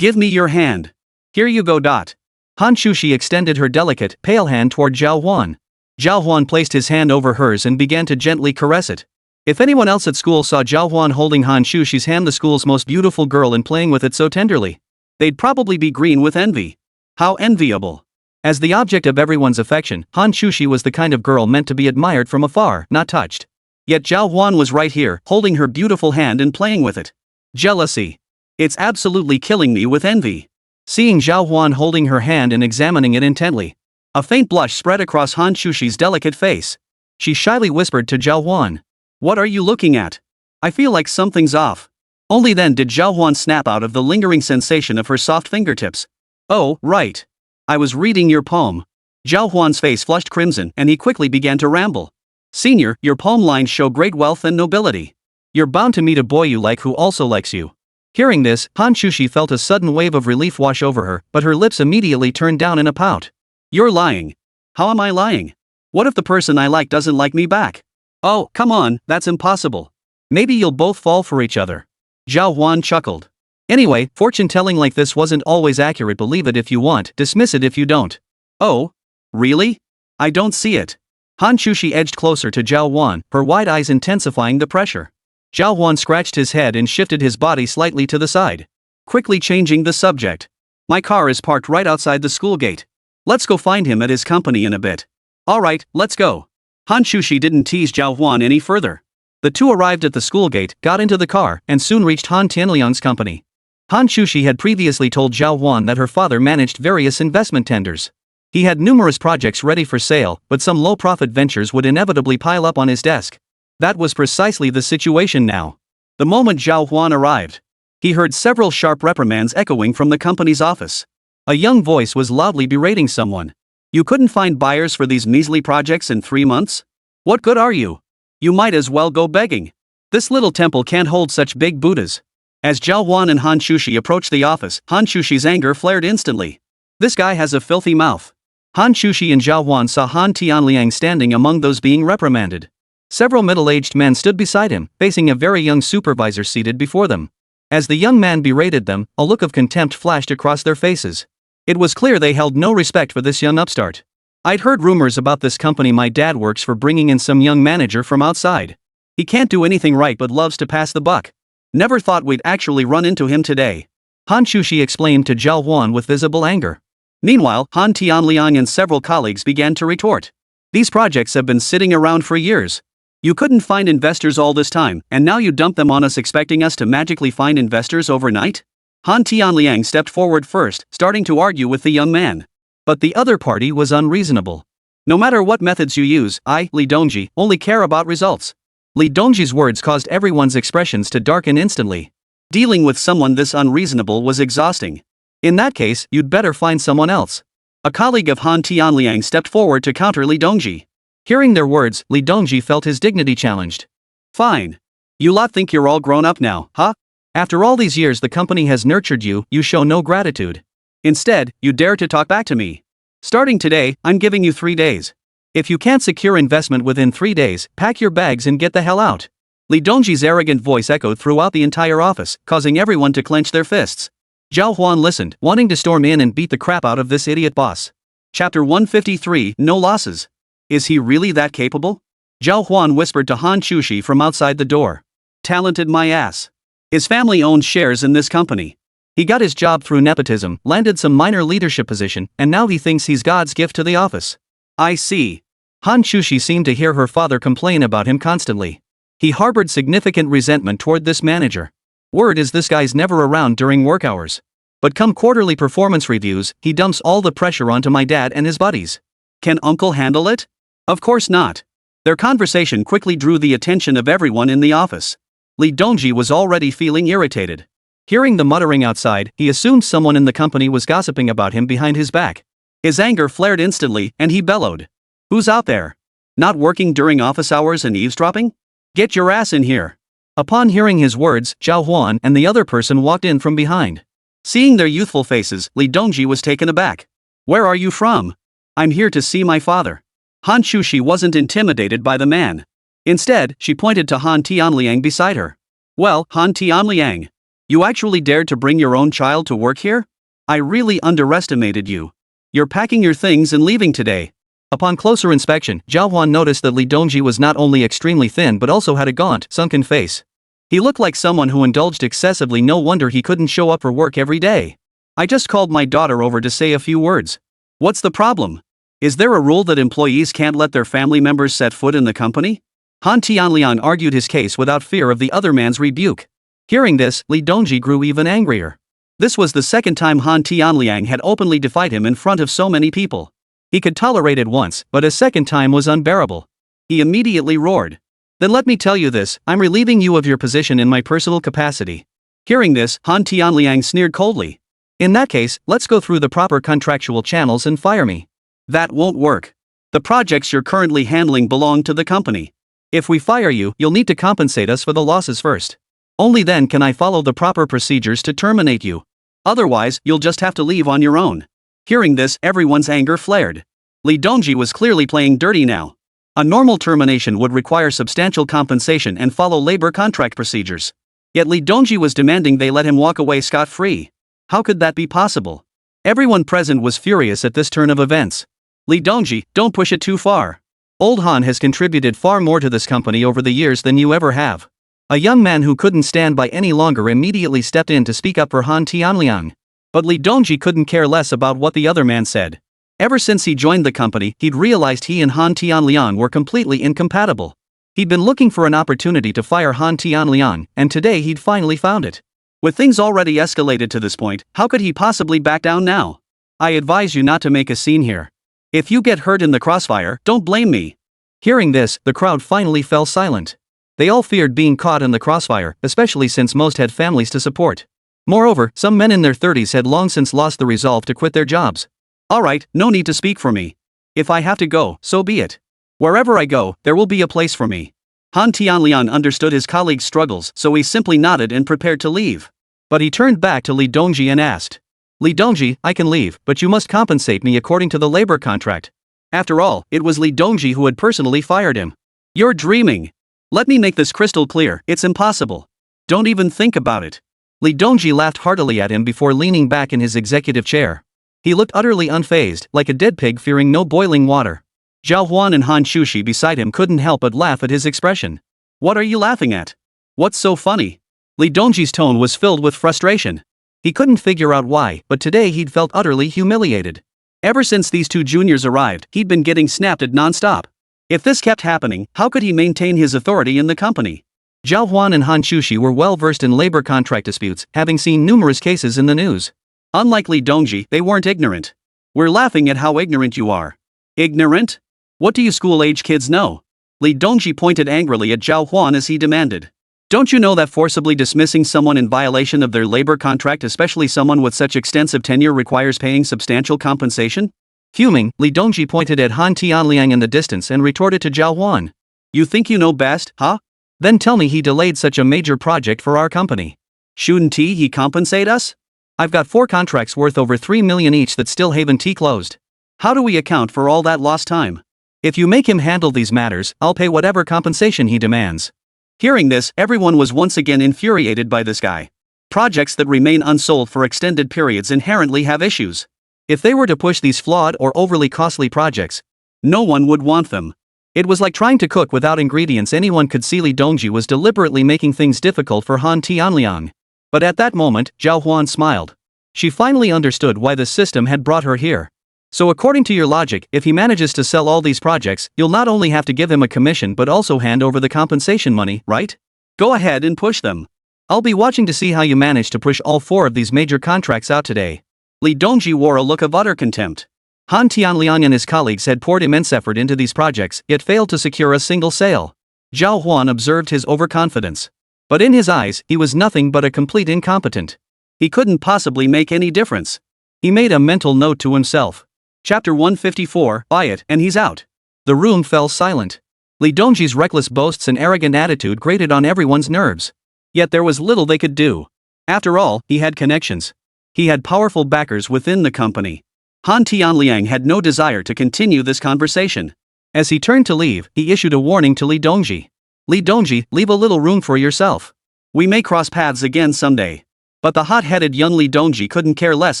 Give me your hand. Here you go. Hán Chǔxī extended her delicate, pale hand toward Zhào Huān. Zhào Huān placed his hand over hers and began to gently caress it. If anyone else at school saw Zhào Huān holding Hán Chǔxī's hand, the school's most beautiful girl, and playing with it so tenderly, they'd probably be green with envy. How enviable. As the object of everyone's affection, Hán Chǔxī was the kind of girl meant to be admired from afar, not touched. Yet Zhào Huān was right here, holding her beautiful hand and playing with it. Jealousy. It's absolutely killing me with envy. Seeing Zhào Huān holding her hand and examining it intently, a faint blush spread across Hán Chǔxī's delicate face. She shyly whispered to Zhào Huān, "What are you looking at? I feel like something's off." Only then did Zhào Huān snap out of the lingering sensation of her soft fingertips. "Oh, right. I was reading your poem." Zhào Huān's face flushed crimson and he quickly began to ramble. "Senior, your poem lines show great wealth and nobility. You're bound to meet a boy you like who also likes you." Hearing this, Hán Chǔxī felt a sudden wave of relief wash over her, but her lips immediately turned down in a pout. "You're lying." "How am I lying? What if the person I like doesn't like me back?" "Oh, come on, that's impossible." "Maybe you'll both fall for each other." Zhào Huān chuckled. "Anyway, fortune-telling like this wasn't always accurate. Believe it if you want, dismiss it if you don't." "Oh? Really? I don't see it." Hán Chǔxī edged closer to Zhào Huān, her wide eyes intensifying the pressure. Zhào Huān scratched his head and shifted his body slightly to the side, quickly changing the subject. "My car is parked right outside the school gate. Let's go find him at his company in a bit." "All right, let's go." Hán Chǔxī didn't tease Zhào Huān any further. The two arrived at the school gate, got into the car, and soon reached Hán Tianliang's company. Hán Chǔxī had previously told Zhào Huān that her father managed various investment tenders. He had numerous projects ready for sale, but some low-profit ventures would inevitably pile up on his desk. That was precisely the situation now. The moment Zhào Huān arrived, he heard several sharp reprimands echoing from the company's office. A young voice was loudly berating someone. "You couldn't find buyers for these measly projects in 3 months? What good are you? You might as well go begging. This little temple can't hold such big Buddhas." As Zhào Huān and Hán Chǔxī approached the office, Hán Chǔxī's anger flared instantly. "This guy has a filthy mouth." Hán Chǔxī and Zhào Huān saw Hán Tianliang standing among those being reprimanded. Several middle-aged men stood beside him, facing a very young supervisor seated before them. As the young man berated them, a look of contempt flashed across their faces. It was clear they held no respect for this young upstart. "I'd heard rumors about this company my dad works for bringing in some young manager from outside. He can't do anything right but loves to pass the buck. Never thought we'd actually run into him today," Hán Chǔxī explained to Zhào Huān with visible anger. Meanwhile, Hán Tianliang and several colleagues began to retort. "These projects have been sitting around for years. You couldn't find investors all this time, and now you dump them on us expecting us to magically find investors overnight?" Hán Tianliang stepped forward first, starting to argue with the young man. But the other party was unreasonable. "No matter what methods you use, I, Li Dongji, only care about results." Li Dongji's words caused everyone's expressions to darken instantly. Dealing with someone this unreasonable was exhausting. "In that case, you'd better find someone else." A colleague of Hán Tianliang stepped forward to counter Li Dongji. Hearing their words, Li Dongji felt his dignity challenged. "Fine. You lot think you're all grown up now, huh? After all these years the company has nurtured you, you show no gratitude. Instead, you dare to talk back to me. Starting today, I'm giving you 3 days. If you can't secure investment within 3 days, pack your bags and get the hell out." Li Dongji's arrogant voice echoed throughout the entire office, causing everyone to clench their fists. Zhào Huān listened, wanting to storm in and beat the crap out of this idiot boss. Chapter 153, No Losses. Is he really that capable? Zhào Huān whispered to Hán Chǔxī from outside the door. "Talented my ass. His family owns shares in this company. He got his job through nepotism, landed some minor leadership position, and now he thinks he's God's gift to the office." "I see." Hán Chǔxī seemed to hear her father complain about him constantly. He harbored significant resentment toward this manager. Word is this guy's never around during work hours. But come quarterly performance reviews, he dumps all the pressure onto my dad and his buddies. Can Uncle handle it? Of course not. Their conversation quickly drew the attention of everyone in the office. Li Dongji was already feeling irritated. Hearing the muttering outside, he assumed someone in the company was gossiping about him behind his back. His anger flared instantly, and he bellowed. "Who's out there? Not working during office hours and eavesdropping? Get your ass in here." Upon hearing his words, Zhào Huān and the other person walked in from behind. Seeing their youthful faces, Li Dongji was taken aback. Where are you from? I'm here to see my father. Hán Chǔxī wasn't intimidated by the man. Instead, she pointed to Hán Tianliang beside her. Well, Hán Tianliang, you actually dared to bring your own child to work here? I really underestimated you. You're packing your things and leaving today. Upon closer inspection, Zhào Huān noticed that Li Dongji was not only extremely thin but also had a gaunt, sunken face. He looked like someone who indulged excessively. No wonder he couldn't show up for work every day. I just called my daughter over to say a few words. What's the problem? Is there a rule that employees can't let their family members set foot in the company? Hán Tianliang argued his case without fear of the other man's rebuke. Hearing this, Li Dongji grew even angrier. This was the second time Hán Tianliang had openly defied him in front of so many people. He could tolerate it once, but a second time was unbearable. He immediately roared. Then let me tell you this, I'm relieving you of your position in my personal capacity. Hearing this, Hán Tianliang sneered coldly. In that case, let's go through the proper contractual channels and fire me. That won't work. The projects you're currently handling belong to the company. If we fire you, you'll need to compensate us for the losses first. Only then can I follow the proper procedures to terminate you. Otherwise, you'll just have to leave on your own. Hearing this, everyone's anger flared. Li Dongji was clearly playing dirty now. A normal termination would require substantial compensation and follow labor contract procedures. Yet Li Dongji was demanding they let him walk away scot-free. How could that be possible? Everyone present was furious at this turn of events. Li Dongji, don't push it too far. Old Han has contributed far more to this company over the years than you ever have. A young man who couldn't stand by any longer immediately stepped in to speak up for Hán Tianliang. But Li Dongji couldn't care less about what the other man said. Ever since he joined the company, he'd realized he and Hán Tianliang were completely incompatible. He'd been looking for an opportunity to fire Hán Tianliang, and today he'd finally found it. With things already escalated to this point, how could he possibly back down now? I advise you not to make a scene here. If you get hurt in the crossfire, don't blame me. Hearing this, the crowd finally fell silent. They all feared being caught in the crossfire, especially since most had families to support. Moreover, some men in their 30s had long since lost the resolve to quit their jobs. Alright, no need to speak for me. If I have to go, so be it. Wherever I go, there will be a place for me. Hán Tianliang understood his colleague's struggles, so he simply nodded and prepared to leave. But he turned back to Li Dongji and asked, Li Dongji, I can leave, but you must compensate me according to the labor contract. After all, it was Li Dongji who had personally fired him. You're dreaming. Let me make this crystal clear, it's impossible. Don't even think about it. Li Dongji laughed heartily at him before leaning back in his executive chair. He looked utterly unfazed, like a dead pig fearing no boiling water. Zhào Huān and Hán Chǔxī beside him couldn't help but laugh at his expression. What are you laughing at? What's so funny? Li Dongji's tone was filled with frustration. He couldn't figure out why, but today he'd felt utterly humiliated. Ever since these two juniors arrived, he'd been getting snapped at non-stop. If this kept happening, how could he maintain his authority in the company? Zhào Huān and Hán Chǔxī were well versed in labor contract disputes, having seen numerous cases in the news. Unlike Li Dongji, they weren't ignorant. We're laughing at how ignorant you are. Ignorant? What do you school-age kids know? Li Dongji pointed angrily at Zhào Huān as he demanded. Don't you know that forcibly dismissing someone in violation of their labor contract, especially someone with such extensive tenure, requires paying substantial compensation? Fuming, Li Dongji pointed at Hán Tianliang in the distance and retorted to Zhào Huān. You think you know best, huh? Then tell me he delayed such a major project for our company. Shouldn't he compensate us? I've got 4 contracts worth over 3 million each that still haven't closed. How do we account for all that lost time? If you make him handle these matters, I'll pay whatever compensation he demands. Hearing this, everyone was once again infuriated by this guy. Projects that remain unsold for extended periods inherently have issues. If they were to push these flawed or overly costly projects, no one would want them. It was like trying to cook without ingredients. Anyone could see Li Dongji was deliberately making things difficult for Hán Tianliang. But at that moment, Zhào Huān smiled. She finally understood why the system had brought her here. So according to your logic, if he manages to sell all these projects, you'll not only have to give him a commission but also hand over the compensation money, right? Go ahead and push them. I'll be watching to see how you manage to push all 4 of these major contracts out today. Li Dongji wore a look of utter contempt. Hán Tianliang and his colleagues had poured immense effort into these projects, yet failed to secure a single sale. Zhào Huān observed his overconfidence. But in his eyes, he was nothing but a complete incompetent. He couldn't possibly make any difference. He made a mental note to himself. Chapter 154, buy it, and he's out. The room fell silent. Li Dongji's reckless boasts and arrogant attitude grated on everyone's nerves. Yet there was little they could do. After all, he had connections. He had powerful backers within the company. Han Tianliang had no desire to continue this conversation. As he turned to leave, he issued a warning to Li Dongji. Li Dongji, leave a little room for yourself. We may cross paths again someday. But the hot-headed young Li Dongji couldn't care less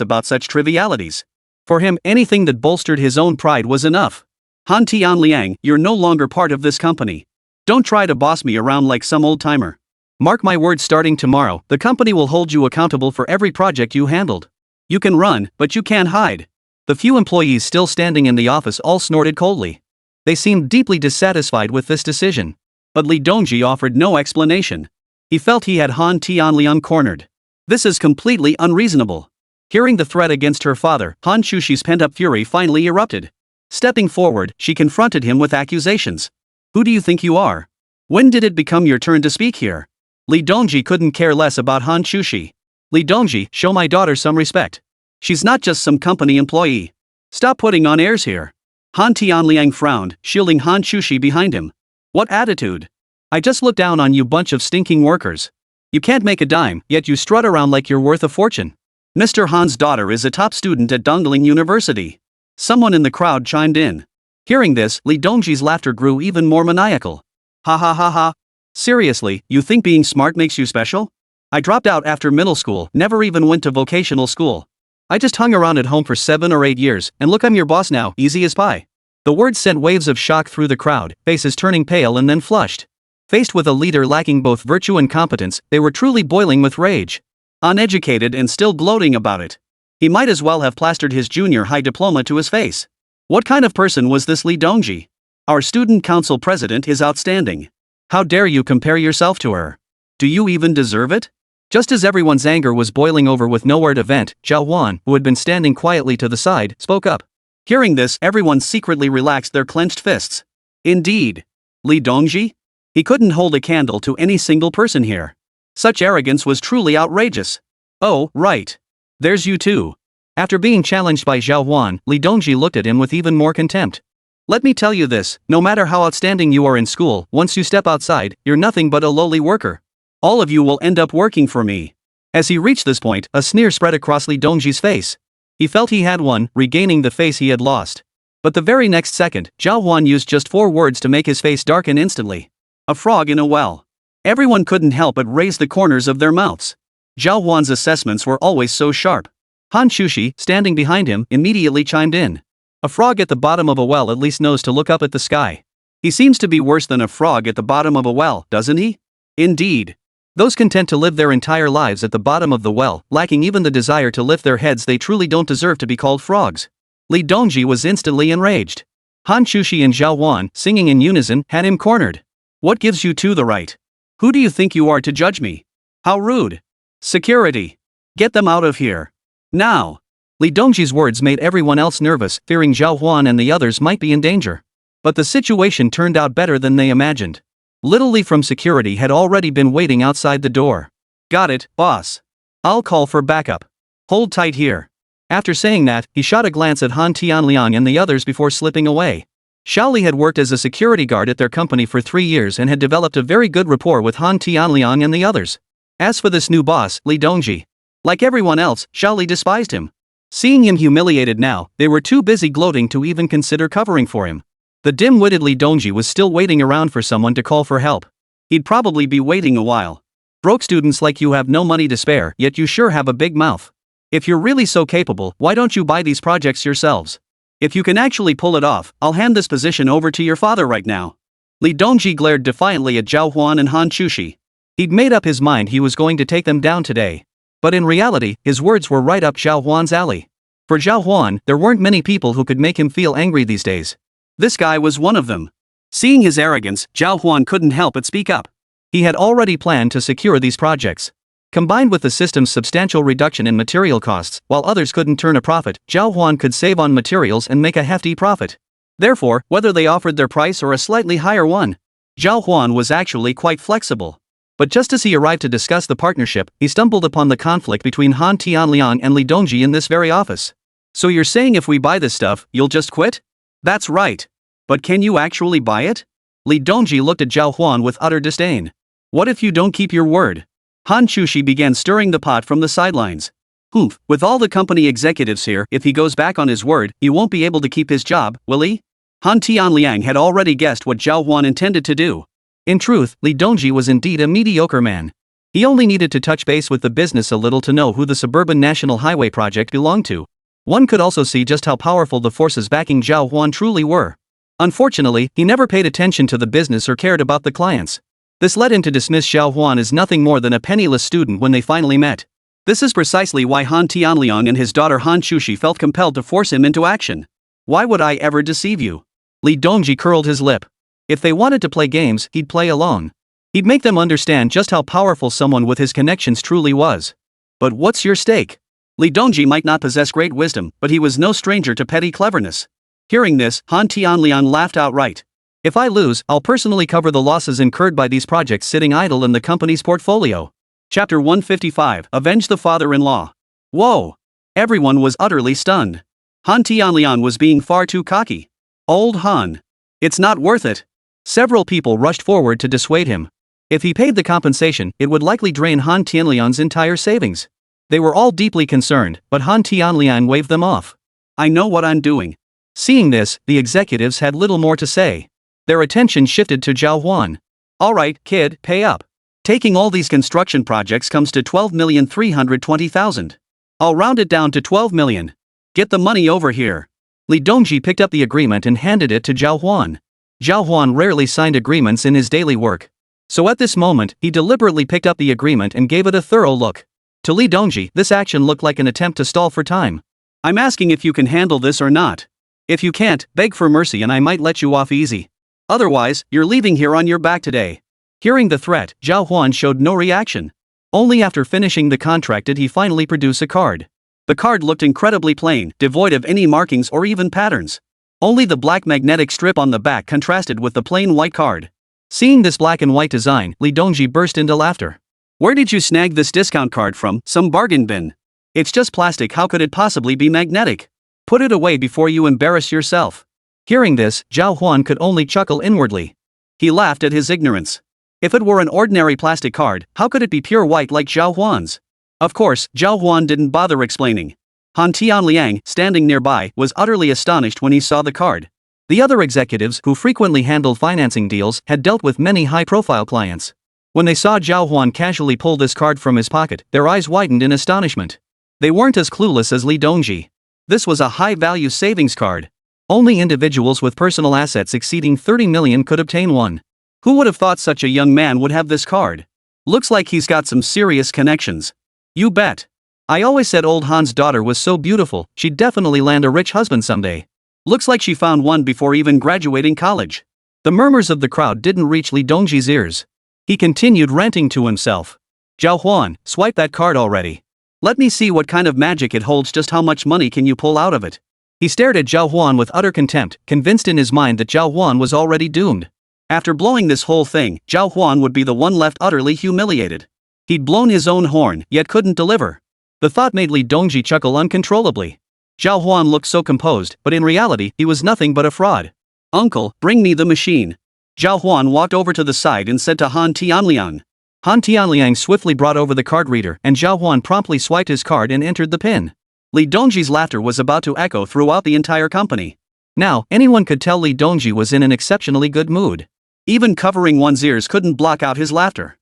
about such trivialities. For him, anything that bolstered his own pride was enough. Han Tianliang, you're no longer part of this company. Don't try to boss me around like some old-timer. Mark my words, starting tomorrow, the company will hold you accountable for every project you handled. You can run, but you can't hide. The few employees still standing in the office all snorted coldly. They seemed deeply dissatisfied with this decision. But Li Dongji offered no explanation. He felt he had Han Tianliang cornered. This is completely unreasonable. Hearing the threat against her father, Hán Chǔxī's pent-up fury finally erupted. Stepping forward, she confronted him with accusations. Who do you think you are? When did it become your turn to speak here? Li Dongji couldn't care less about Hán Chǔxī. Li Dongji, show my daughter some respect. She's not just some company employee. Stop putting on airs here. Han Tianliang frowned, shielding Hán Chǔxī behind him. What attitude? I just looked down on you bunch of stinking workers. You can't make a dime, yet you strut around like you're worth a fortune. Mr. Han's daughter is a top student at Dongling University. Someone in the crowd chimed in. Hearing this, Li Dongji's laughter grew even more maniacal. Ha ha ha ha. Seriously, you think being smart makes you special? I dropped out after middle school, never even went to vocational school. I just hung around at home for 7 or 8 years, and look, I'm your boss now, easy as pie. The words sent waves of shock through the crowd, faces turning pale and then flushed. Faced with a leader lacking both virtue and competence, they were truly boiling with rage. Uneducated and still gloating about it. He might as well have plastered his junior high diploma to his face. What kind of person was this Li Dongji? Our student council president is outstanding. How dare you compare yourself to her? Do you even deserve it? Just as everyone's anger was boiling over with nowhere to vent, Zhào Huān, who had been standing quietly to the side, spoke up. Hearing this, everyone secretly relaxed their clenched fists. Indeed. Li Dongji? He couldn't hold a candle to any single person here. Such arrogance was truly outrageous. Oh, right. There's you too. After being challenged by Zhào Huān, Li Dongji looked at him with even more contempt. Let me tell you this, no matter how outstanding you are in school, once you step outside, you're nothing but a lowly worker. All of you will end up working for me. As he reached this point, a sneer spread across Li Dongji's face. He felt he had won, regaining the face he had lost. But the very next second, Zhào Huān used just 4 words to make his face darken instantly. A frog in a well. Everyone couldn't help but raise the corners of their mouths. Zhào Huān's assessments were always so sharp. Hán Chǔxī, standing behind him, immediately chimed in. A frog at the bottom of a well at least knows to look up at the sky. He seems to be worse than a frog at the bottom of a well, doesn't he? Indeed. Those content to live their entire lives at the bottom of the well, lacking even the desire to lift their heads, they truly don't deserve to be called frogs. Li Dongji was instantly enraged. Hán Chǔxī and Zhào Huān, singing in unison, had him cornered. What gives you two the right? Who do you think you are to judge me? How rude. Security. Get them out of here. Now. Li Dongji's words made everyone else nervous, fearing Zhào Huān and the others might be in danger. But the situation turned out better than they imagined. Little Li from security had already been waiting outside the door. Got it, boss. I'll call for backup. Hold tight here. After saying that, he shot a glance at Han Tianliang and the others before slipping away. Xiao Li had worked as a security guard at their company for 3 years and had developed a very good rapport with Han Tianliang and the others. As for this new boss, Li Dongji, like everyone else, Xiao Li despised him. Seeing him humiliated now, they were too busy gloating to even consider covering for him. The dim-witted Li Dongji was still waiting around for someone to call for help. He'd probably be waiting a while. Broke students like you have no money to spare, yet you sure have a big mouth. If you're really so capable, why don't you buy these projects yourselves? If you can actually pull it off, I'll hand this position over to your father right now. Li Dongji glared defiantly at Zhào Huān and Hán Chǔxī. He'd made up his mind he was going to take them down today. But in reality, his words were right up Zhào Huān's alley. For Zhào Huān, there weren't many people who could make him feel angry these days. This guy was one of them. Seeing his arrogance, Zhào Huān couldn't help but speak up. He had already planned to secure these projects. Combined with the system's substantial reduction in material costs, while others couldn't turn a profit, Zhào Huān could save on materials and make a hefty profit. Therefore, whether they offered their price or a slightly higher one, Zhào Huān was actually quite flexible. But just as he arrived to discuss the partnership, he stumbled upon the conflict between Han Tianliang and Li Dongji in this very office. So you're saying if we buy this stuff, you'll just quit? That's right. But can you actually buy it? Li Dongji looked at Zhào Huān with utter disdain. What if you don't keep your word? Hán Chǔxī began stirring the pot from the sidelines. Humph, with all the company executives here, if he goes back on his word, he won't be able to keep his job, will he? Han Tianliang had already guessed what Zhào Huān intended to do. In truth, Li Dongji was indeed a mediocre man. He only needed to touch base with the business a little to know who the suburban national highway project belonged to. One could also see just how powerful the forces backing Zhào Huān truly were. Unfortunately, he never paid attention to the business or cared about the clients. This led him to dismiss Zhào Huān as nothing more than a penniless student when they finally met. This is precisely why Han Tianliang and his daughter Hán Chǔxī felt compelled to force him into action. Why would I ever deceive you? Li Dongji curled his lip. If they wanted to play games, he'd play alone. He'd make them understand just how powerful someone with his connections truly was. But what's your stake? Li Dongji might not possess great wisdom, but he was no stranger to petty cleverness. Hearing this, Han Tianliang laughed outright. If I lose, I'll personally cover the losses incurred by these projects sitting idle in the company's portfolio. Chapter 155, Avenge the Father-in-Law. Whoa! Everyone was utterly stunned. Han Tianliang was being far too cocky. Old Han. It's not worth it. Several people rushed forward to dissuade him. If he paid the compensation, it would likely drain Han Tianliang's entire savings. They were all deeply concerned, but Han Tianliang waved them off. I know what I'm doing. Seeing this, the executives had little more to say. Their attention shifted to Zhào Huān. Alright, kid, pay up. Taking all these construction projects comes to 12,320,000. I'll round it down to 12 million. Get the money over here. Li Dongji picked up the agreement and handed it to Zhào Huān. Zhào Huān rarely signed agreements in his daily work. So at this moment, he deliberately picked up the agreement and gave it a thorough look. To Li Dongji, this action looked like an attempt to stall for time. I'm asking if you can handle this or not. If you can't, beg for mercy and I might let you off easy. Otherwise, you're leaving here on your back today. Hearing the threat, Zhào Huān showed no reaction. Only after finishing the contract did he finally produce a card. The card looked incredibly plain, devoid of any markings or even patterns. Only the black magnetic strip on the back contrasted with the plain white card. Seeing this black and white design, Li Dongji burst into laughter. Where did you snag this discount card from? Some bargain bin. It's just plastic, how could it possibly be magnetic? Put it away before you embarrass yourself. Hearing this, Zhào Huān could only chuckle inwardly. He laughed at his ignorance. If it were an ordinary plastic card, how could it be pure white like Zhào Huān's? Of course, Zhào Huān didn't bother explaining. Han Tianliang, standing nearby, was utterly astonished when he saw the card. The other executives, who frequently handled financing deals, had dealt with many high-profile clients. When they saw Zhào Huān casually pull this card from his pocket, their eyes widened in astonishment. They weren't as clueless as Li Dongji. This was a high-value savings card. Only individuals with personal assets exceeding 30 million could obtain one. Who would have thought such a young man would have this card? Looks like he's got some serious connections. You bet. I always said old Han's daughter was so beautiful, she'd definitely land a rich husband someday. Looks like she found one before even graduating college. The murmurs of the crowd didn't reach Li Dongji's ears. He continued ranting to himself. Zhào Huān, swipe that card already. Let me see what kind of magic it holds, just how much money can you pull out of it. He stared at Zhào Huān with utter contempt, convinced in his mind that Zhào Huān was already doomed. After blowing this whole thing, Zhào Huān would be the one left utterly humiliated. He'd blown his own horn, yet couldn't deliver. The thought made Li Dongji chuckle uncontrollably. Zhào Huān looked so composed, but in reality, he was nothing but a fraud. Uncle, bring me the machine. Zhào Huān walked over to the side and said to Han Tianliang. Han Tianliang swiftly brought over the card reader, and Zhào Huān promptly swiped his card and entered the pin. Li Dongji's laughter was about to echo throughout the entire company. Now, anyone could tell Li Dongji was in an exceptionally good mood. Even covering one's ears couldn't block out his laughter.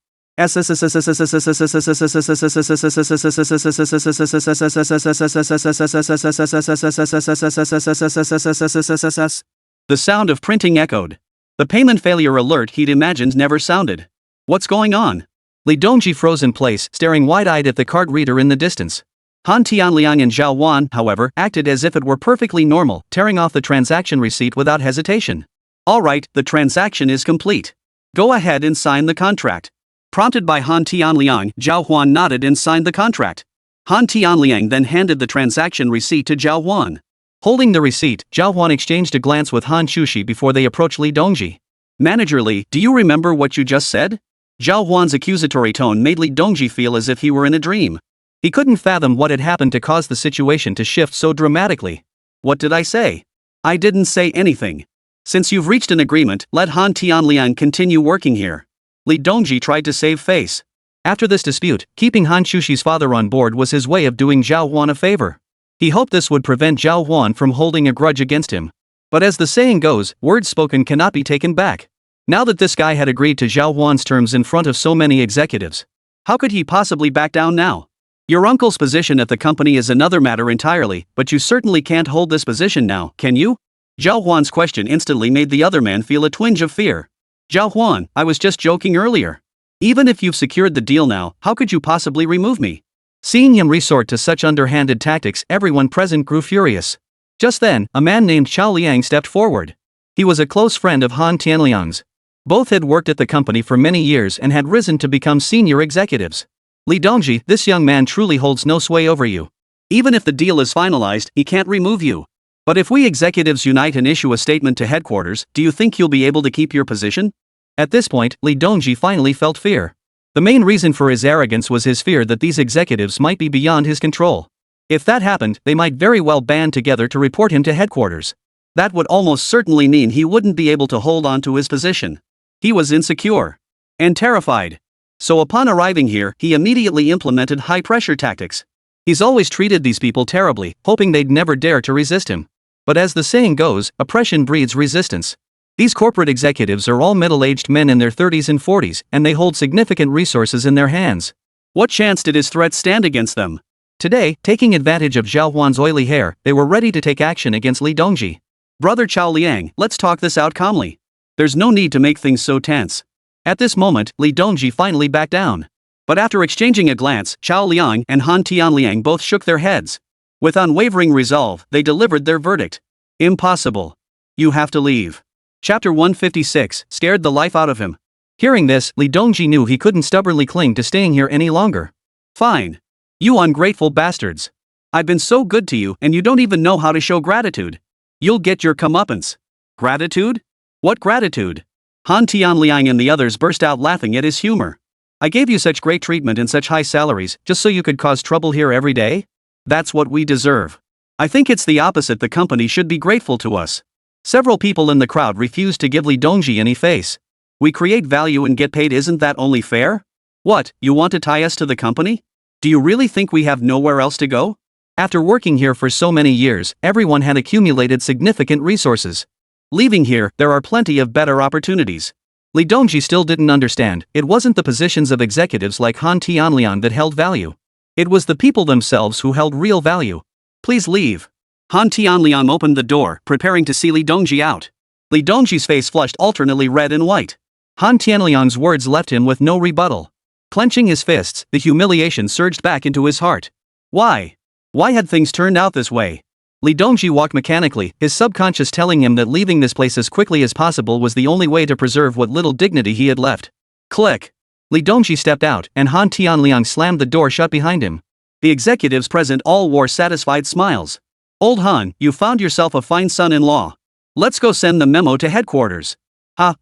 The sound of printing echoed. The payment failure alert he'd imagined never sounded. What's going on? Li Dongji froze in place, staring wide-eyed at the card reader in the distance. Han Tianliang and Zhào Huān, however, acted as if it were perfectly normal, tearing off the transaction receipt without hesitation. Alright, the transaction is complete. Go ahead and sign the contract. Prompted by Han Tianliang, Zhào Huān nodded and signed the contract. Han Tianliang then handed the transaction receipt to Zhào Huān. Holding the receipt, Zhào Huān exchanged a glance with Hán Chǔxī before they approached Li Dongji. Manager Li, do you remember what you just said? Zhào Huān's accusatory tone made Li Dongji feel as if he were in a dream. He couldn't fathom what had happened to cause the situation to shift so dramatically. What did I say? I didn't say anything. Since you've reached an agreement, let Han Tianliang continue working here. Li Dongji tried to save face. After this dispute, keeping Hán Chǔxī's father on board was his way of doing Zhào Huān a favor. He hoped this would prevent Zhào Huān from holding a grudge against him. But as the saying goes, words spoken cannot be taken back. Now that this guy had agreed to Zhào Huān's terms in front of so many executives, how could he possibly back down now? Your uncle's position at the company is another matter entirely, but you certainly can't hold this position now, can you? Zhào Huān's question instantly made the other man feel a twinge of fear. Zhào Huān, I was just joking earlier. Even if you've secured the deal now, how could you possibly remove me? Seeing him resort to such underhanded tactics, everyone present grew furious. Just then, a man named Chao Liang stepped forward. He was a close friend of Han Tianliang's. Both had worked at the company for many years and had risen to become senior executives. Li Dongji, this young man truly holds no sway over you. Even if the deal is finalized, he can't remove you. But if we executives unite and issue a statement to headquarters, do you think you'll be able to keep your position? At this point, Li Dongji finally felt fear. The main reason for his arrogance was his fear that these executives might be beyond his control. If that happened, they might very well band together to report him to headquarters. That would almost certainly mean he wouldn't be able to hold on to his position. He was insecure and terrified. So upon arriving here, he immediately implemented high-pressure tactics. He's always treated these people terribly, hoping they'd never dare to resist him. But as the saying goes, oppression breeds resistance. These corporate executives are all middle-aged men in their 30s and 40s, and they hold significant resources in their hands. What chance did his threats stand against them? Today, taking advantage of Zhào Huān's oily hair, they were ready to take action against Li Dongji. Brother Chao Liang, let's talk this out calmly. There's no need to make things so tense. At this moment, Li Dongji finally backed down. But after exchanging a glance, Chao Liang and Han Tianliang both shook their heads. With unwavering resolve, they delivered their verdict. Impossible. You have to leave. Chapter 156 scared the life out of him. Hearing this, Li Dongji knew he couldn't stubbornly cling to staying here any longer. Fine. You ungrateful bastards. I've been so good to you and you don't even know how to show gratitude. You'll get your comeuppance. Gratitude? What gratitude? Han Tianliang and the others burst out laughing at his humor. I gave you such great treatment and such high salaries just so you could cause trouble here every day? That's what we deserve. I think it's the opposite. The company should be grateful to us. Several people in the crowd refused to give Li Dongji any face. We create value and get paid, isn't that only fair? What, you want to tie us to the company? Do you really think we have nowhere else to go? After working here for so many years, everyone had accumulated significant resources. Leaving here, there are plenty of better opportunities. Li Dongji still didn't understand. It wasn't the positions of executives like Han Tianliang that held value. It was the people themselves who held real value. Please leave. Han Tianliang opened the door, preparing to see Li Dongji out. Li Dongji's face flushed alternately red and white. Han Tianliang's words left him with no rebuttal. Clenching his fists, the humiliation surged back into his heart. Why? Why had things turned out this way? Li Dongji walked mechanically, his subconscious telling him that leaving this place as quickly as possible was the only way to preserve what little dignity he had left. Click. Li Dongji stepped out, and Han Tianliang slammed the door shut behind him. The executives present all wore satisfied smiles. Old Han, you found yourself a fine son-in-law. Let's go send the memo to headquarters.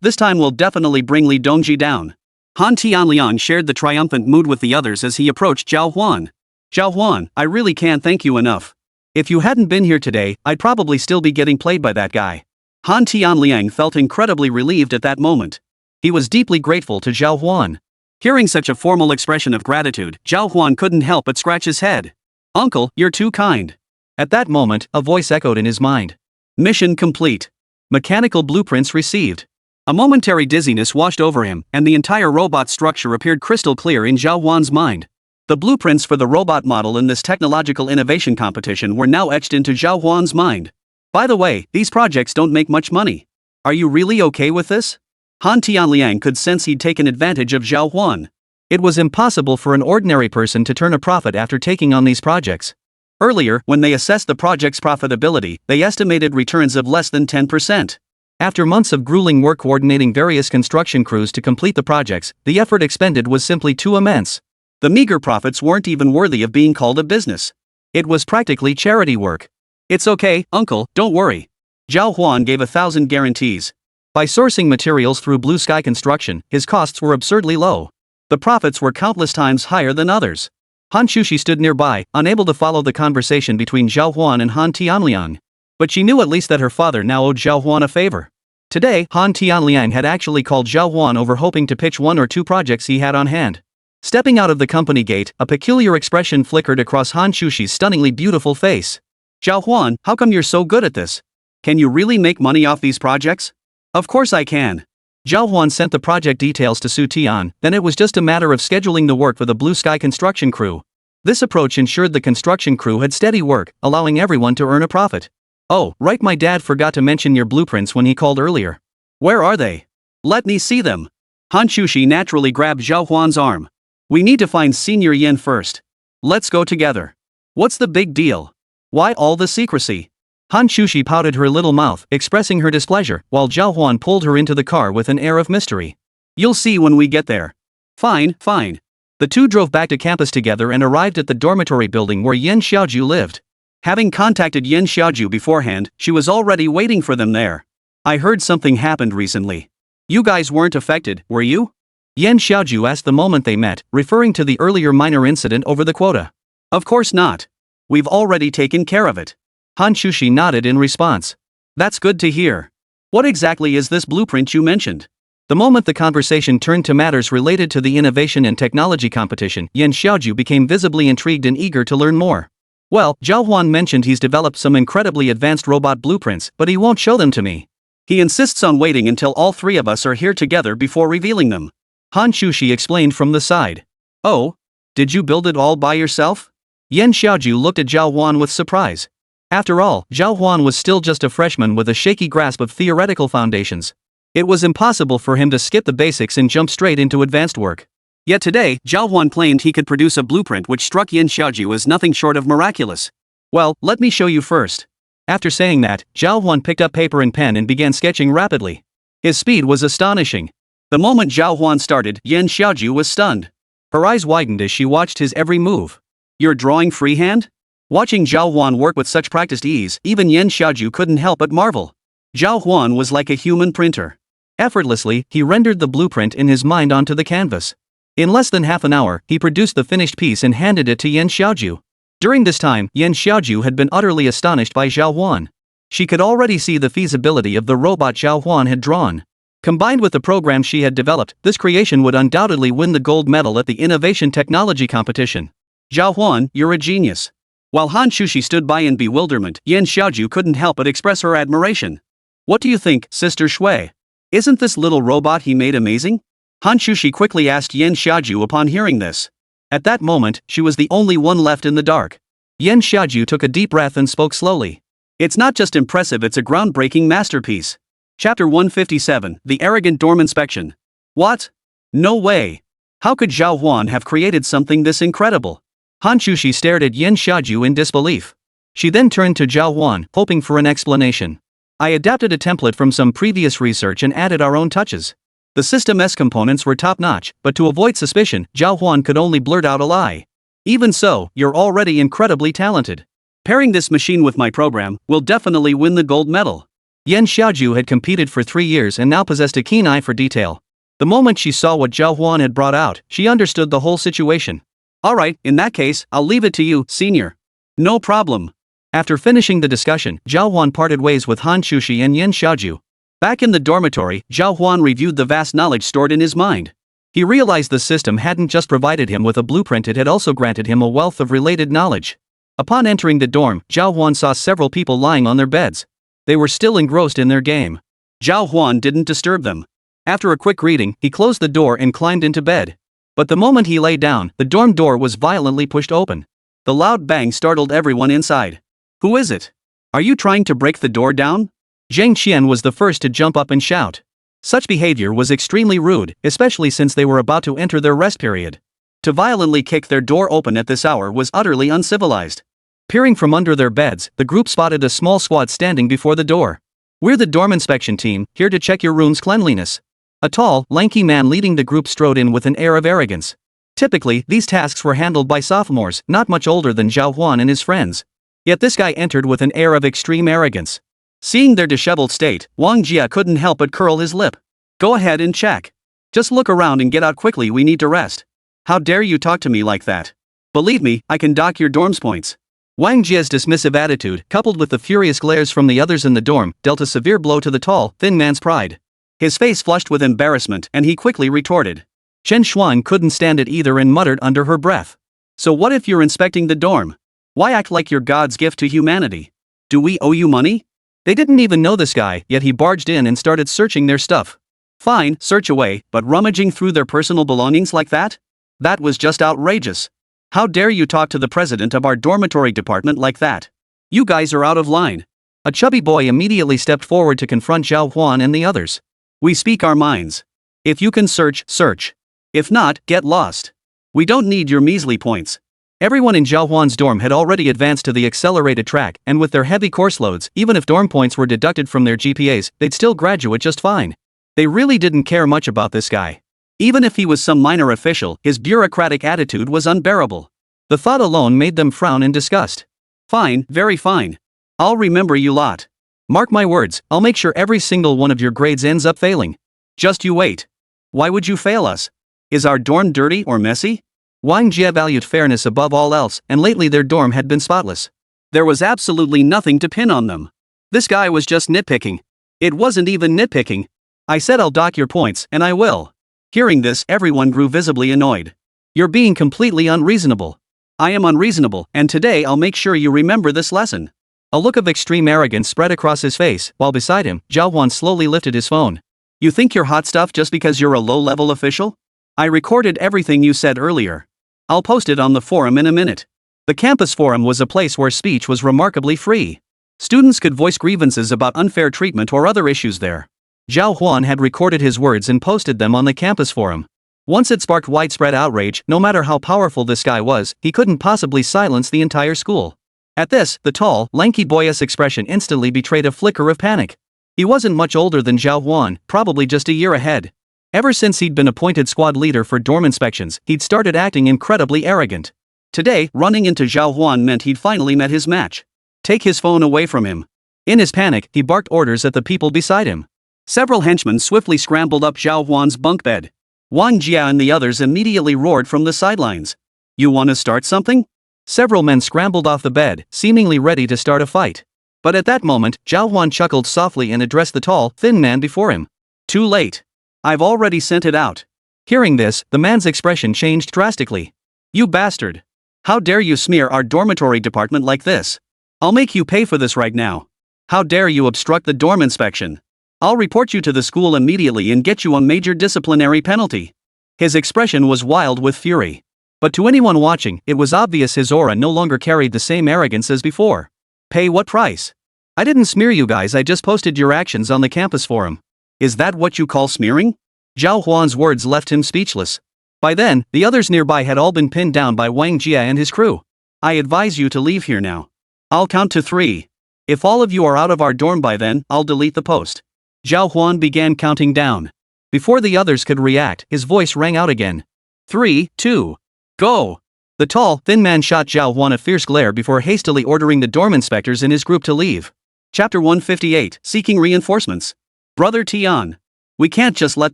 This time we'll definitely bring Li Dongji down. Han Tianliang shared the triumphant mood with the others as he approached Zhào Huān. Zhào Huān, I really can't thank you enough. If you hadn't been here today, I'd probably still be getting played by that guy. Han Tianliang felt incredibly relieved at that moment. He was deeply grateful to Zhào Huān. Hearing such a formal expression of gratitude, Zhào Huān couldn't help but scratch his head. Uncle, you're too kind. At that moment, a voice echoed in his mind. Mission complete. Mechanical blueprints received. A momentary dizziness washed over him, and the entire robot structure appeared crystal clear in Zhào Huān's mind. The blueprints for the robot model in this technological innovation competition were now etched into Zhào Huān's mind. By the way, these projects don't make much money. Are you really okay with this? Han Tianliang could sense he'd taken advantage of Zhào Huān. It was impossible for an ordinary person to turn a profit after taking on these projects. Earlier, when they assessed the project's profitability, they estimated returns of less than 10%. After months of grueling work coordinating various construction crews to complete the projects, the effort expended was simply too immense. The meager profits weren't even worthy of being called a business. It was practically charity work. It's okay, uncle, don't worry. Zhào Huān gave 1,000 guarantees. By sourcing materials through Blue Sky Construction, his costs were absurdly low. The profits were countless times higher than others. Hán Chǔxī stood nearby, unable to follow the conversation between Zhào Huān and Han Tianliang. But she knew at least that her father now owed Zhào Huān a favor. Today, Han Tianliang had actually called Zhào Huān over hoping to pitch 1 or 2 projects he had on hand. Stepping out of the company gate, a peculiar expression flickered across Hán Chǔxī's stunningly beautiful face. Zhào Huān, how come you're so good at this? Can you really make money off these projects? Of course I can. Zhào Huān sent the project details to Su Tian, then it was just a matter of scheduling the work for the Blue Sky construction crew. This approach ensured the construction crew had steady work, allowing everyone to earn a profit. Oh, right, my dad forgot to mention your blueprints when he called earlier. Where are they? Let me see them. Hán Chǔxī naturally grabbed Zhào Huān's arm. We need to find Senior Yin first. Let's go together. What's the big deal? Why all the secrecy? Hán Chǔxī pouted her little mouth, expressing her displeasure, while Zhào Huān pulled her into the car with an air of mystery. You'll see when we get there. Fine, fine. The two drove back to campus together and arrived at the dormitory building where Yin Xiaoju lived. Having contacted Yin Xiaoju beforehand, she was already waiting for them there. I heard something happened recently. You guys weren't affected, were you? Yin Xiaoju asked the moment they met, referring to the earlier minor incident over the quota. Of course not. We've already taken care of it. Hán Chǔxī nodded in response. That's good to hear. What exactly is this blueprint you mentioned? The moment the conversation turned to matters related to the innovation and technology competition, Yin Xiaoju became visibly intrigued and eager to learn more. Well, Zhào Huān mentioned he's developed some incredibly advanced robot blueprints, but he won't show them to me. He insists on waiting until all 3 of us are here together before revealing them. Hán Chǔxī explained from the side. Oh? Did you build it all by yourself? Yin Xiaoju looked at Zhào Huān with surprise. After all, Zhào Huān was still just a freshman with a shaky grasp of theoretical foundations. It was impossible for him to skip the basics and jump straight into advanced work. Yet today, Zhào Huān claimed he could produce a blueprint which struck Yin Xiaoju as nothing short of miraculous. Well, let me show you first. After saying that, Zhào Huān picked up paper and pen and began sketching rapidly. His speed was astonishing. The moment Zhào Huān started, Yin Xiaoju was stunned. Her eyes widened as she watched his every move. You're drawing freehand? Watching Zhào Huān work with such practiced ease, even Yin Xiaoju couldn't help but marvel. Zhào Huān was like a human printer. Effortlessly, he rendered the blueprint in his mind onto the canvas. In less than half an hour, he produced the finished piece and handed it to Yin Xiaoju. During this time, Yin Xiaoju had been utterly astonished by Zhào Huān. She could already see the feasibility of the robot Zhào Huān had drawn. Combined with the program she had developed, this creation would undoubtedly win the gold medal at the Innovation Technology Competition. Zhào Huān, you're a genius. While Hán Chǔxī stood by in bewilderment, Yin Xiaoju couldn't help but express her admiration. What do you think, Sister Shui? Isn't this little robot he made amazing? Hán Chǔxī quickly asked Yin Xiaoju upon hearing this. At that moment, she was the only one left in the dark. Yin Xiaoju took a deep breath and spoke slowly. It's not just impressive, it's a groundbreaking masterpiece. Chapter 157, The Arrogant Dorm Inspection. What? No way. How could Zhào Huān have created something this incredible? Hán Chǔxī stared at Yin Xiaoju in disbelief. She then turned to Zhào Huān, hoping for an explanation. I adapted a template from some previous research and added our own touches. The system's components were top-notch, but to avoid suspicion, Zhào Huān could only blurt out a lie. Even so, you're already incredibly talented. Pairing this machine with my program will definitely win the gold medal. Yin Xiaoju had competed for 3 years and now possessed a keen eye for detail. The moment she saw what Zhào Huān had brought out, she understood the whole situation. Alright, in that case, I'll leave it to you, Senior. No problem. After finishing the discussion, Zhào Huān parted ways with Hán Chǔxī and Yin Xiaoju. Back in the dormitory, Zhào Huān reviewed the vast knowledge stored in his mind. He realized the system hadn't just provided him with a blueprint, it had also granted him a wealth of related knowledge. Upon entering the dorm, Zhào Huān saw several people lying on their beds. They were still engrossed in their game. Zhào Huān didn't disturb them. After a quick greeting, he closed the door and climbed into bed. But the moment he lay down, the dorm door was violently pushed open. The loud bang startled everyone inside. Who is it? Are you trying to break the door down? Zhang Qian was the first to jump up and shout. Such behavior was extremely rude, especially since they were about to enter their rest period. To violently kick their door open at this hour was utterly uncivilized. Peering from under their beds, the group spotted a small squad standing before the door. We're the dorm inspection team, here to check your room's cleanliness. A tall, lanky man leading the group strode in with an air of arrogance. Typically, these tasks were handled by sophomores, not much older than Zhào Huān and his friends. Yet this guy entered with an air of extreme arrogance. Seeing their disheveled state, Wang Jia couldn't help but curl his lip. Go ahead and check. Just look around and get out quickly, we need to rest. How dare you talk to me like that? Believe me, I can dock your dorms points. Wang Jie's dismissive attitude, coupled with the furious glares from the others in the dorm, dealt a severe blow to the tall, thin man's pride. His face flushed with embarrassment and he quickly retorted. Chen Xuan couldn't stand it either and muttered under her breath. So what if you're inspecting the dorm? Why act like you're God's gift to humanity? Do we owe you money? They didn't even know this guy, yet he barged in and started searching their stuff. Fine, search away, but rummaging through their personal belongings like that? That was just outrageous. How dare you talk to the president of our dormitory department like that? You guys are out of line. A chubby boy immediately stepped forward to confront Zhào Huān and the others. We speak our minds. If you can search, search. If not, get lost. We don't need your measly points. Everyone in Zhào Huān's dorm had already advanced to the accelerated track, and with their heavy course loads, even if dorm points were deducted from their GPAs, they'd still graduate just fine. They really didn't care much about this guy. Even if he was some minor official, his bureaucratic attitude was unbearable. The thought alone made them frown in disgust. Fine, very fine. I'll remember you lot. Mark my words, I'll make sure every single one of your grades ends up failing. Just you wait. Why would you fail us? Is our dorm dirty or messy? Wang Jie valued fairness above all else, and lately their dorm had been spotless. There was absolutely nothing to pin on them. This guy was just nitpicking. It wasn't even nitpicking. I said I'll dock your points, and I will. Hearing this, everyone grew visibly annoyed. You're being completely unreasonable. I am unreasonable, and today I'll make sure you remember this lesson. A look of extreme arrogance spread across his face, while beside him, Zhào Huān slowly lifted his phone. You think you're hot stuff just because you're a low-level official? I recorded everything you said earlier. I'll post it on the forum in a minute. The campus forum was a place where speech was remarkably free. Students could voice grievances about unfair treatment or other issues there. Zhào Huān had recorded his words and posted them on the campus forum. Once it sparked widespread outrage, no matter how powerful this guy was, he couldn't possibly silence the entire school. At this, the tall, lanky boyish expression instantly betrayed a flicker of panic. He wasn't much older than Zhào Huān, probably just a year ahead. Ever since he'd been appointed squad leader for dorm inspections, he'd started acting incredibly arrogant. Today, running into Zhào Huān meant he'd finally met his match. Take his phone away from him. In his panic, he barked orders at the people beside him. Several henchmen swiftly scrambled up Zhào Huān's bunk bed. Wang Jie and the others immediately roared from the sidelines. You want to start something? Several men scrambled off the bed, seemingly ready to start a fight. But at that moment, Zhào Huān chuckled softly and addressed the tall, thin man before him. Too late. I've already sent it out. Hearing this, the man's expression changed drastically. You bastard. How dare you smear our dormitory department like this? I'll make you pay for this right now. How dare you obstruct the dorm inspection? I'll report you to the school immediately and get you a major disciplinary penalty. His expression was wild with fury. But to anyone watching, it was obvious his aura no longer carried the same arrogance as before. Pay what price? I didn't smear you guys, I just posted your actions on the campus forum. Is that what you call smearing? Zhào Huān's words left him speechless. By then, the others nearby had all been pinned down by Wang Jie and his crew. I advise you to leave here now. I'll count to 3. If all of you are out of our dorm by then, I'll delete the post. Zhào Huān began counting down. Before the others could react, his voice rang out again. 3, 2, go! The tall, thin man shot Zhào Huān a fierce glare before hastily ordering the dorm inspectors in his group to leave. Chapter 158, Seeking Reinforcements. Brother Tian. We can't just let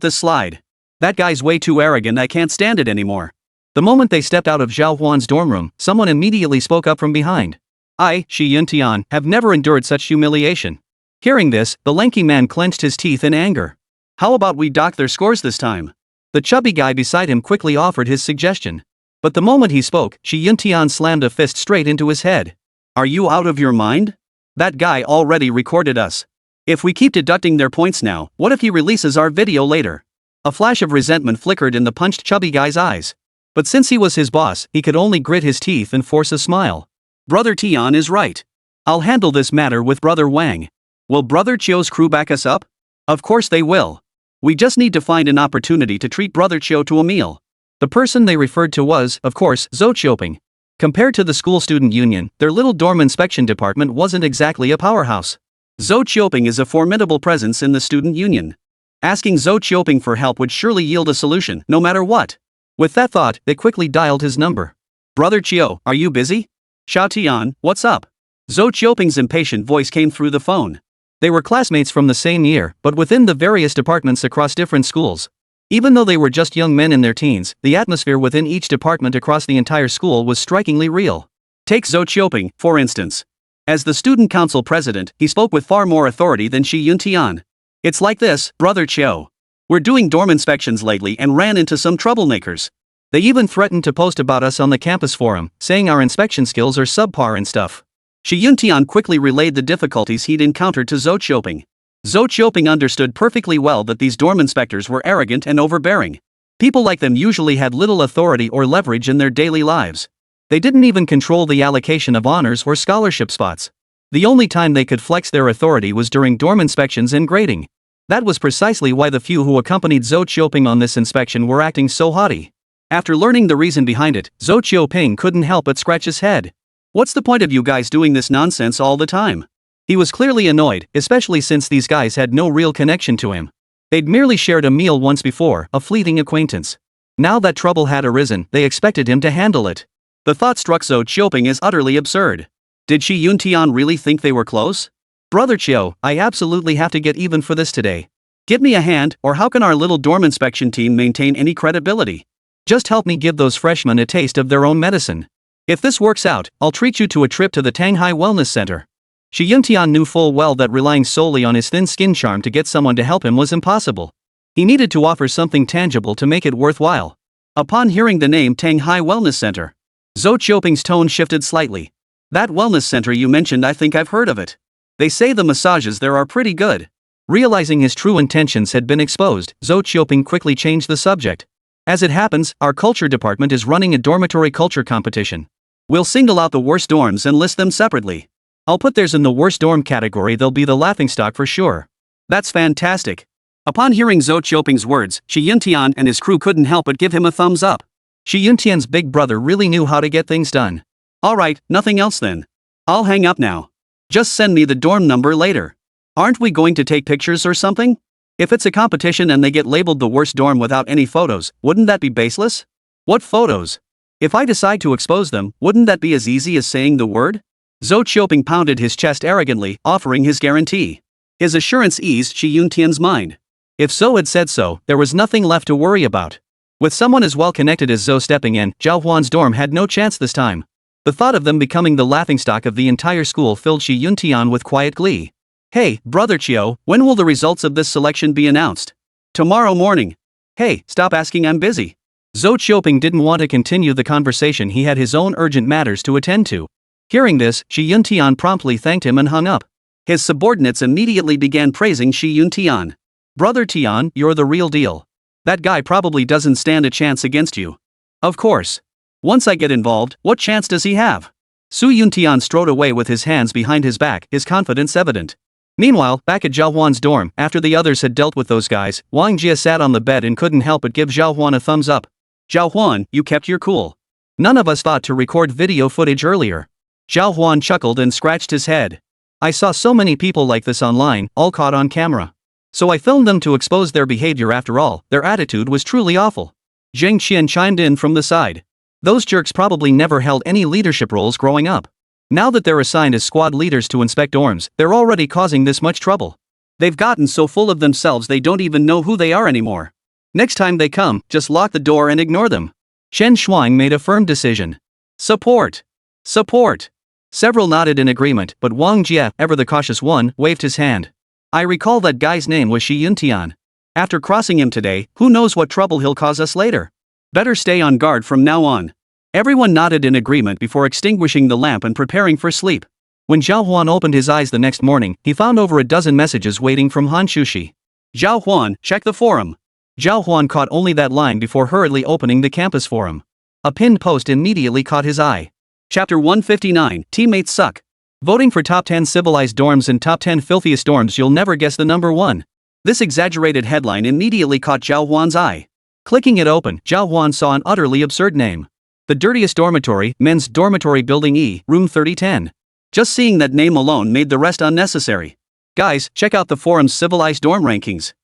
this slide. That guy's way too arrogant, I can't stand it anymore. The moment they stepped out of Zhào Huān's dorm room, someone immediately spoke up from behind. I, Shi Tian, have never endured such humiliation. Hearing this, the lanky man clenched his teeth in anger. How about we dock their scores this time? The chubby guy beside him quickly offered his suggestion. But the moment he spoke, Shi Tian slammed a fist straight into his head. Are you out of your mind? That guy already recorded us. If we keep deducting their points now, what if he releases our video later? A flash of resentment flickered in the punched chubby guy's eyes. But since he was his boss, he could only grit his teeth and force a smile. Brother Tian is right. I'll handle this matter with Brother Wang. Will Brother Chio's crew back us up? Of course they will. We just need to find an opportunity to treat Brother Chio to a meal. The person they referred to was, of course, Zhou Qiuping. Compared to the school student union, their little dorm inspection department wasn't exactly a powerhouse. Zhou Qiuping is a formidable presence in the student union. Asking Zhou Qiuping for help would surely yield a solution, no matter what. With that thought, they quickly dialed his number. Brother Chio, are you busy? Xiao Tian, what's up? Zhou Qiuping's impatient voice came through the phone. They were classmates from the same year, but within the various departments across different schools. Even though they were just young men in their teens, the atmosphere within each department across the entire school was strikingly real. Take Zhou Qiuping, for instance. As the student council president, he spoke with far more authority than Shi Yuntian. It's like this, Brother Qiu. We're doing dorm inspections lately and ran into some troublemakers. They even threatened to post about us on the campus forum, saying our inspection skills are subpar and stuff. Shi Yuntian quickly relayed the difficulties he'd encountered to Zhou Qiuping. Zhou Qiuping understood perfectly well that these dorm inspectors were arrogant and overbearing. People like them usually had little authority or leverage in their daily lives. They didn't even control the allocation of honors or scholarship spots. The only time they could flex their authority was during dorm inspections and grading. That was precisely why the few who accompanied Zhou Qiuping on this inspection were acting so haughty. After learning the reason behind it, Zhou Qiuping couldn't help but scratch his head. What's the point of you guys doing this nonsense all the time? He was clearly annoyed, especially since these guys had no real connection to him. They'd merely shared a meal once before, a fleeting acquaintance. Now that trouble had arisen, they expected him to handle it. The thought struck Zhou Qiuping as utterly absurd. Did Shi Yuntian really think they were close? Brother Qiu, I absolutely have to get even for this today. Give me a hand, or how can our little dorm inspection team maintain any credibility? Just help me give those freshmen a taste of their own medicine. If this works out, I'll treat you to a trip to the Tanghai Wellness Center. Shi Yuntian knew full well that relying solely on his thin skin charm to get someone to help him was impossible. He needed to offer something tangible to make it worthwhile. Upon hearing the name Tanghai Wellness Center, Zhou Qiuping's tone shifted slightly. That wellness center you mentioned, I think I've heard of it. They say the massages there are pretty good. Realizing his true intentions had been exposed, Zhou Qiuping quickly changed the subject. As it happens, our culture department is running a dormitory culture competition. We'll single out the worst dorms and list them separately. I'll put theirs in the worst dorm category, they'll be the laughingstock for sure. That's fantastic. Upon hearing Zhou Qiuping's words, Shi Yuntian and his crew couldn't help but give him a thumbs up. Shi Yuntian's big brother really knew how to get things done. Alright, nothing else then. I'll hang up now. Just send me the dorm number later. Aren't we going to take pictures or something? If it's a competition and they get labeled the worst dorm without any photos, wouldn't that be baseless? What photos? If I decide to expose them, wouldn't that be as easy as saying the word? Zhou Qiuping pounded his chest arrogantly, offering his guarantee. His assurance eased Shi Yuntian's mind. If Zhou had said so, there was nothing left to worry about. With someone as well connected as Zhou stepping in, Zhao Huān's dorm had no chance this time. The thought of them becoming the laughingstock of the entire school filled Shi Yuntian with quiet glee. Hey, Brother Qiu, when will the results of this selection be announced? Tomorrow morning. Hey, stop asking, I'm busy. Zhou Qiuping didn't want to continue the conversation, he had his own urgent matters to attend to. Hearing this, Shi Yuntian promptly thanked him and hung up. His subordinates immediately began praising Shi Yuntian. Brother Tian, you're the real deal. That guy probably doesn't stand a chance against you. Of course. Once I get involved, what chance does he have? Su Yuntian strode away with his hands behind his back, his confidence evident. Meanwhile, back at Zhao Huān's dorm, after the others had dealt with those guys, Wang Jie sat on the bed and couldn't help but give Zhao Huān a thumbs up. Zhao Huān, you kept your cool. None of us thought to record video footage earlier. Zhao Huān chuckled and scratched his head. I saw so many people like this online, all caught on camera. So I filmed them to expose their behavior. After all, their attitude was truly awful. Zheng Qian chimed in from the side. Those jerks probably never held any leadership roles growing up. Now that they're assigned as squad leaders to inspect dorms, they're already causing this much trouble. They've gotten so full of themselves they don't even know who they are anymore. Next time they come, just lock the door and ignore them. Shen Shuang made a firm decision. Support. Support. Several nodded in agreement, but Wang Jie, ever the cautious one, waved his hand. I recall that guy's name was Shi Yuntian. After crossing him today, who knows what trouble he'll cause us later. Better stay on guard from now on. Everyone nodded in agreement before extinguishing the lamp and preparing for sleep. When Zhao Huān opened his eyes the next morning, he found over a dozen messages waiting from Hán Chǔxī. Zhao Huān, check the forum. Zhao Huān caught only that line before hurriedly opening the campus forum. A pinned post immediately caught his eye. Chapter 159, Teammates Suck. Voting for top 10 civilized dorms and top 10 filthiest dorms, you'll never guess the number one. This exaggerated headline immediately caught Zhao Huān's eye. Clicking it open, Zhao Huān saw an utterly absurd name. The dirtiest dormitory, men's dormitory building E, room 3010. Just seeing that name alone made the rest unnecessary. Guys, check out the forum's civilized dorm rankings.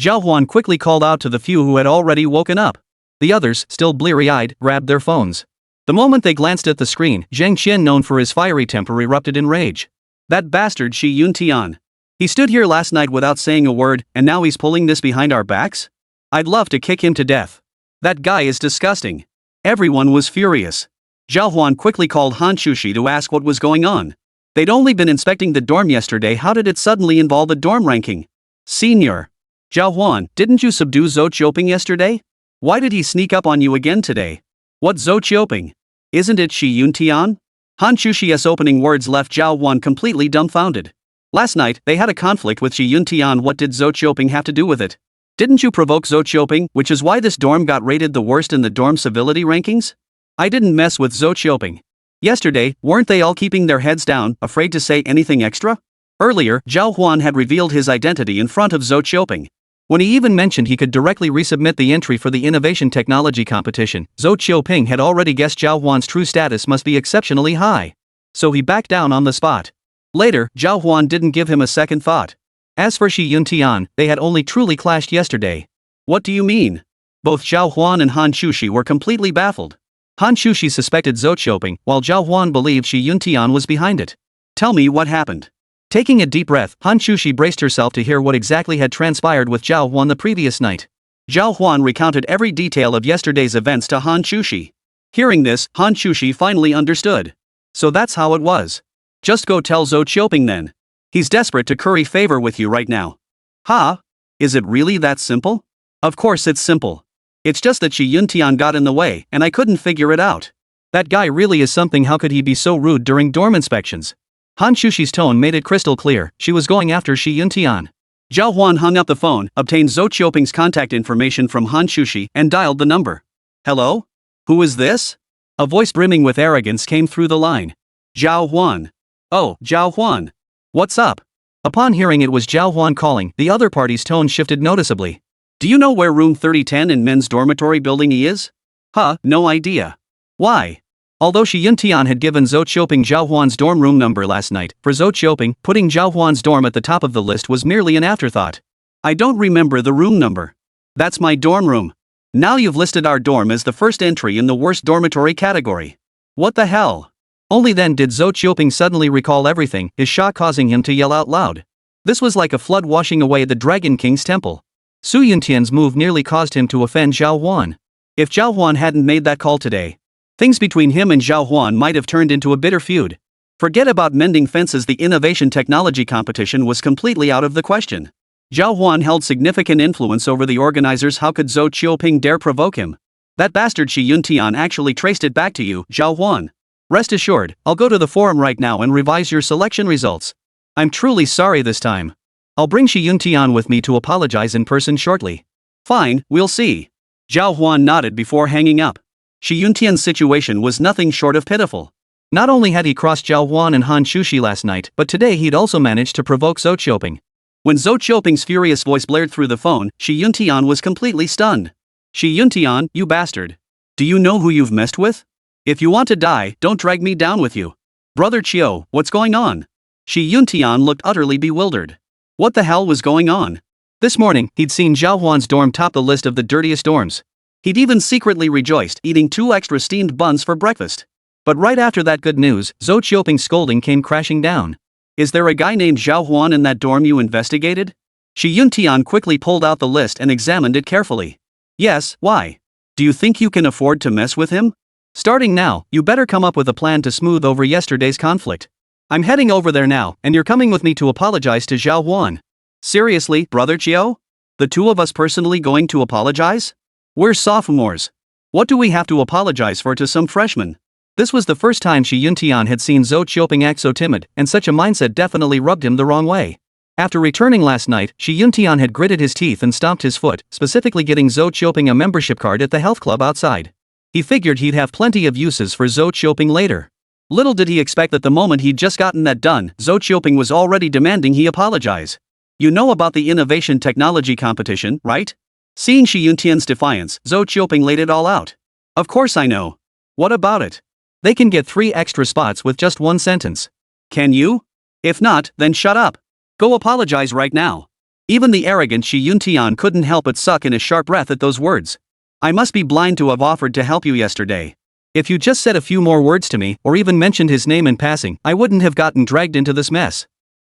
Zhao Huān quickly called out to the few who had already woken up. The others, still bleary-eyed, grabbed their phones. The moment they glanced at the screen, Zheng Qian, known for his fiery temper, erupted in rage. That bastard Shi Yuntian. He stood here last night without saying a word, and now he's pulling this behind our backs? I'd love to kick him to death. That guy is disgusting. Everyone was furious. Zhào Huān quickly called Hán Chǔxī to ask what was going on. They'd only been inspecting the dorm yesterday. How did it suddenly involve a dorm ranking? Senior. Zhào Huān, didn't you subdue Zhou Qiuping yesterday? Why did he sneak up on you again today? What Zhou Qiuping? Isn't it Shi Yuntian? Hán Chǔxī's opening words left Zhào Huān completely dumbfounded. Last night, they had a conflict with Shi Yuntian. What did Zhou Qiuping have to do with it? Didn't you provoke Zhou Qiuping, which is why this dorm got rated the worst in the dorm civility rankings? I didn't mess with Zhou Qiuping. Yesterday, weren't they all keeping their heads down, afraid to say anything extra? Earlier, Zhào Huān had revealed his identity in front of Zhou Qiuping. When he even mentioned he could directly resubmit the entry for the innovation technology competition, Zhou Qiuping had already guessed Zhào Huān's true status must be exceptionally high. So he backed down on the spot. Later, Zhào Huān didn't give him a second thought. As for Shi Yuntian, they had only truly clashed yesterday. What do you mean? Both Zhào Huān and Hán Chǔxī were completely baffled. Hán Chǔxī suspected Zhou Qiuping, while Zhào Huān believed Shi Yuntian was behind it. Tell me what happened. Taking a deep breath, Hán Chǔxī braced herself to hear what exactly had transpired with Zhào Huān the previous night. Zhào Huān recounted every detail of yesterday's events to Hán Chǔxī. Hearing this, Hán Chǔxī finally understood. So that's how it was. Just go tell Zhou Qiuping then. He's desperate to curry favor with you right now. Ha? Is it really that simple? Of course it's simple. It's just that Shi Yuntian got in the way, and I couldn't figure it out. That guy really is something. How could he be so rude during dorm inspections? Hán Chǔxī's tone made it crystal clear. She was going after Shi Yuntian. Zhào Huān hung up the phone, obtained Zhou Qiuping's contact information from Hán Chǔxī, and dialed the number. Hello? Who is this? A voice brimming with arrogance came through the line. Zhào Huān. Oh, Zhào Huān. What's up? Upon hearing it was Zhào Huān calling, the other party's tone shifted noticeably. Do you know where room 3010 in men's dormitory building is? Huh, no idea. Why? Although Shi Yuntian had given Zhou Qiuping Zhào Huān's dorm room number last night, for Zhou Qiuping, putting Zhào Huān's dorm at the top of the list was merely an afterthought. I don't remember the room number. That's my dorm room. Now you've listed our dorm as the first entry in the worst dormitory category. What the hell? Only then did Zhou Qiuping suddenly recall everything, his shock causing him to yell out loud. This was like a flood washing away the Dragon King's temple. Su Yuntian's move nearly caused him to offend Zhào Huān. If Zhào Huān hadn't made that call today, things between him and Zhào Huān might have turned into a bitter feud. Forget about mending fences. The innovation technology competition was completely out of the question. Zhào Huān held significant influence over the organizers. How could Zhou Qiuping dare provoke him? That bastard Shi Yuntian actually traced it back to you, Zhào Huān. Rest assured, I'll go to the forum right now and revise your selection results. I'm truly sorry this time. I'll bring Shi Yuntian with me to apologize in person shortly. Fine, we'll see. Zhào Huān nodded before hanging up. Shi Yuntian's situation was nothing short of pitiful. Not only had he crossed Zhào Huān and Hán Chǔxī last night, but today he'd also managed to provoke Zhou Qiuping. When Zhou Qiuping's furious voice blared through the phone, Shi Yuntian was completely stunned. Shi Yuntian, you bastard. Do you know who you've messed with? If you want to die, don't drag me down with you. Brother Qiu, what's going on? Shi Yuntian looked utterly bewildered. What the hell was going on? This morning, he'd seen Zhào Huān's dorm top the list of the dirtiest dorms. He'd even secretly rejoiced, eating 2 extra steamed buns for breakfast. But right after that good news, Zhou Qiuping's scolding came crashing down. Is there a guy named Zhào Huān in that dorm you investigated? Shi Yuntian quickly pulled out the list and examined it carefully. Yes, why? Do you think you can afford to mess with him? Starting now, you better come up with a plan to smooth over yesterday's conflict. I'm heading over there now, and you're coming with me to apologize to Zhào Huān. Seriously, Brother Qiu? The two of us personally going to apologize? We're sophomores. What do we have to apologize for to some freshmen? This was the first time Shi Yuntian had seen Zhou Qiuping act so timid, and such a mindset definitely rubbed him the wrong way. After returning last night, Shi Yuntian had gritted his teeth and stomped his foot, specifically getting Zhou Qiuping a membership card at the health club outside. He figured he'd have plenty of uses for Zhou Qiuping later. Little did he expect that the moment he'd just gotten that done, Zhou Qiuping was already demanding he apologize. You know about the innovation technology competition, right? Seeing Shi Yuntian's defiance, Zhou Qiuping laid it all out. Of course I know. What about it? They can get 3 extra spots with just 1 sentence. Can you? If not, then shut up. Go apologize right now. Even the arrogant Shi Yuntian couldn't help but suck in a sharp breath at those words. I must be blind to have offered to help you yesterday. If you just said a few more words to me, or even mentioned his name in passing, I wouldn't have gotten dragged into this mess.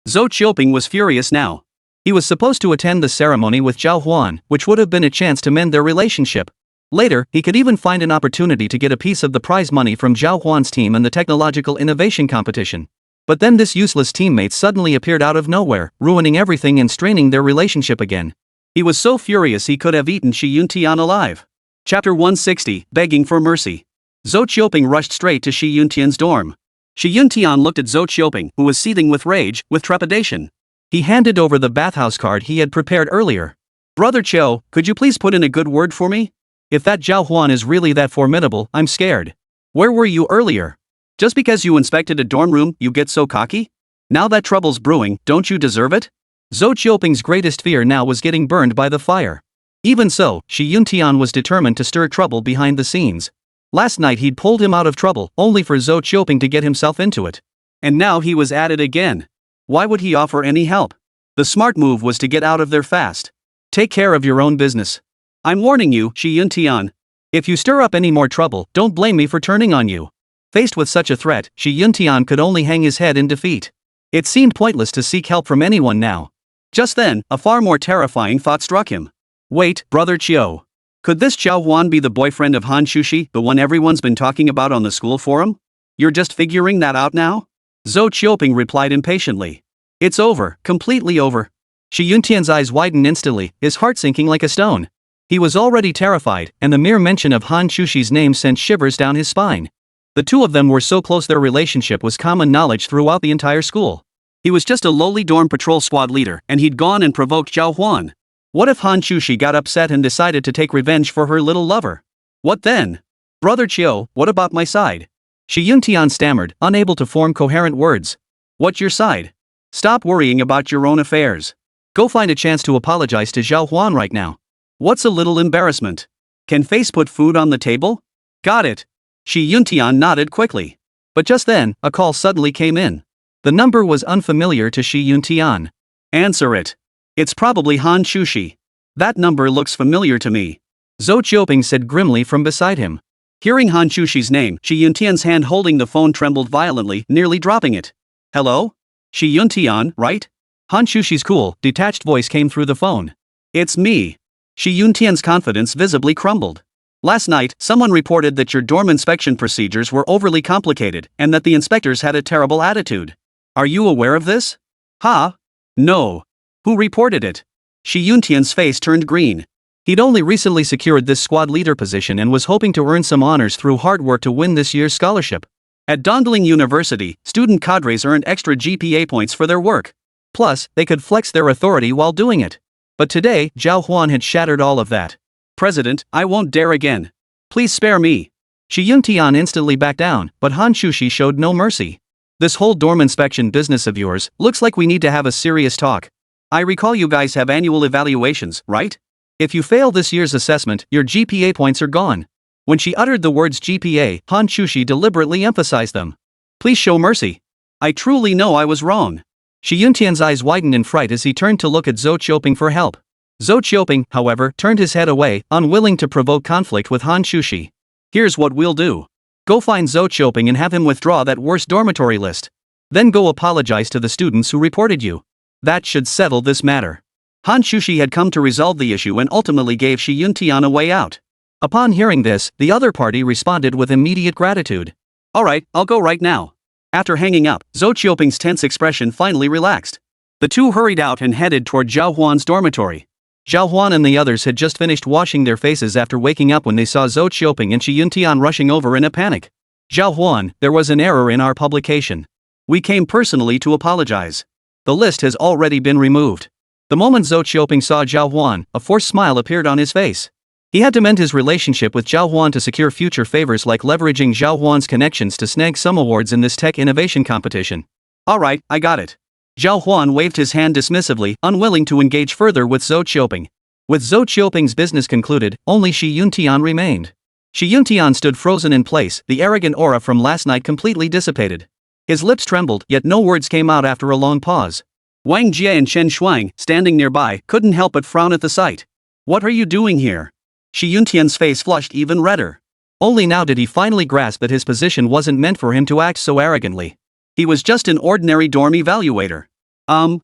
Zhou Qiuping was furious now. He was supposed to attend the ceremony with Zhào Huān, which would have been a chance to mend their relationship. Later, he could even find an opportunity to get a piece of the prize money from Zhào Huān's team in the technological innovation competition. But then this useless teammate suddenly appeared out of nowhere, ruining everything and straining their relationship again. He was so furious he could have eaten Shi Yuntian alive. Chapter 160, Begging for Mercy. Zhou Qiuping rushed straight to Shi Yuntian's dorm. Shi Yuntian looked at Zhou Qiuping, who was seething with rage, with trepidation. He handed over the bathhouse card he had prepared earlier. Brother Qiu, could you please put in a good word for me? If that Zhào Huān is really that formidable, I'm scared. Where were you earlier? Just because you inspected a dorm room, you get so cocky? Now that trouble's brewing, don't you deserve it? Zhou Qiuping's greatest fear now was getting burned by the fire. Even so, Shi Yuntian was determined to stir trouble behind the scenes. Last night he'd pulled him out of trouble, only for Zhou Qiuping to get himself into it. And now he was at it again. Why would he offer any help? The smart move was to get out of there fast. Take care of your own business. I'm warning you, Shi Yuntian. If you stir up any more trouble, don't blame me for turning on you. Faced with such a threat, Shi Yuntian could only hang his head in defeat. It seemed pointless to seek help from anyone now. Just then, a far more terrifying thought struck him. Wait, Brother Qiu. Could this Zhào Huān be the boyfriend of Hán Chǔxī, the one everyone's been talking about on the school forum? You're just figuring that out now? Zhou Qiuping replied impatiently. It's over, completely over. Shi Yuntian's eyes widened instantly, his heart sinking like a stone. He was already terrified, and the mere mention of Hán Chǔxī's name sent shivers down his spine. The two of them were so close their relationship was common knowledge throughout the entire school. He was just a lowly dorm patrol squad leader, and he'd gone and provoked Zhào Huān. What if Hán Chǔxī got upset and decided to take revenge for her little lover? What then? Brother Qiu, what about my side? Shi Yuntian stammered, unable to form coherent words. What's your side? Stop worrying about your own affairs. Go find a chance to apologize to Zhào Huān right now. What's a little embarrassment? Can face put food on the table? Got it. Shi Yuntian nodded quickly. But just then, a call suddenly came in. The number was unfamiliar to Shi Yuntian. Answer it. It's probably Hán Chǔxī. That number looks familiar to me. Zhou Qiuping said grimly from beside him. Hearing Hán Chǔxī's name, Shi Yuntian's hand holding the phone trembled violently, nearly dropping it. Hello? Shi Yuntian, right? Hán Chǔxī's cool, detached voice came through the phone. It's me. Shi Yuntian's confidence visibly crumbled. Last night, someone reported that your dorm inspection procedures were overly complicated and that the inspectors had a terrible attitude. Are you aware of this? Huh? No. Who reported it? Shi Yuntian's face turned green. He'd only recently secured this squad leader position and was hoping to earn some honors through hard work to win this year's scholarship. At Dongling University, student cadres earned extra GPA points for their work. Plus, they could flex their authority while doing it. But today, Zhào Huān had shattered all of that. President, I won't dare again. Please spare me. Shi Yuntian instantly backed down, but Hán Chǔxī showed no mercy. This whole dorm inspection business of yours, looks like we need to have a serious talk. I recall you guys have annual evaluations, right? If you fail this year's assessment, your GPA points are gone. When she uttered the words GPA, Hán Chǔxī deliberately emphasized them. Please show mercy. I truly know I was wrong. Shi Yuntian's eyes widened in fright as he turned to look at Zhou Qiuping for help. Zhou Qiuping, however, turned his head away, unwilling to provoke conflict with Hán Chǔxī. Here's what we'll do. Go find Zhou Qiuping and have him withdraw that worst dormitory list. Then go apologize to the students who reported you. That should settle this matter. Hán Chǔxī had come to resolve the issue and ultimately gave Shi Yuntian a way out. Upon hearing this, the other party responded with immediate gratitude. Alright, I'll go right now. After hanging up, Zhou Qiuping's tense expression finally relaxed. The two hurried out and headed toward Zhào Huān's dormitory. Zhào Huān and the others had just finished washing their faces after waking up when they saw Zhou Qiuping and Shi Yuntian rushing over in a panic. Zhào Huān, there was an error in our publication. We came personally to apologize. The list has already been removed. The moment Zhou Qiuping saw Zhào Huān, a forced smile appeared on his face. He had to mend his relationship with Zhào Huān to secure future favors like leveraging Zhào Huān's connections to snag some awards in this tech innovation competition. Alright, I got it. Zhào Huān waved his hand dismissively, unwilling to engage further with Zhou Qiuping. With Zhou Qiuping's business concluded, only Shi Yuntian remained. Shi Yuntian stood frozen in place, the arrogant aura from last night completely dissipated. His lips trembled, yet no words came out after a long pause. Wang Jie and Chen Shuang, standing nearby, couldn't help but frown at the sight. What are you doing here? Shi Yuntian's face flushed even redder. Only now did he finally grasp that his position wasn't meant for him to act so arrogantly. He was just an ordinary dorm evaluator. I'm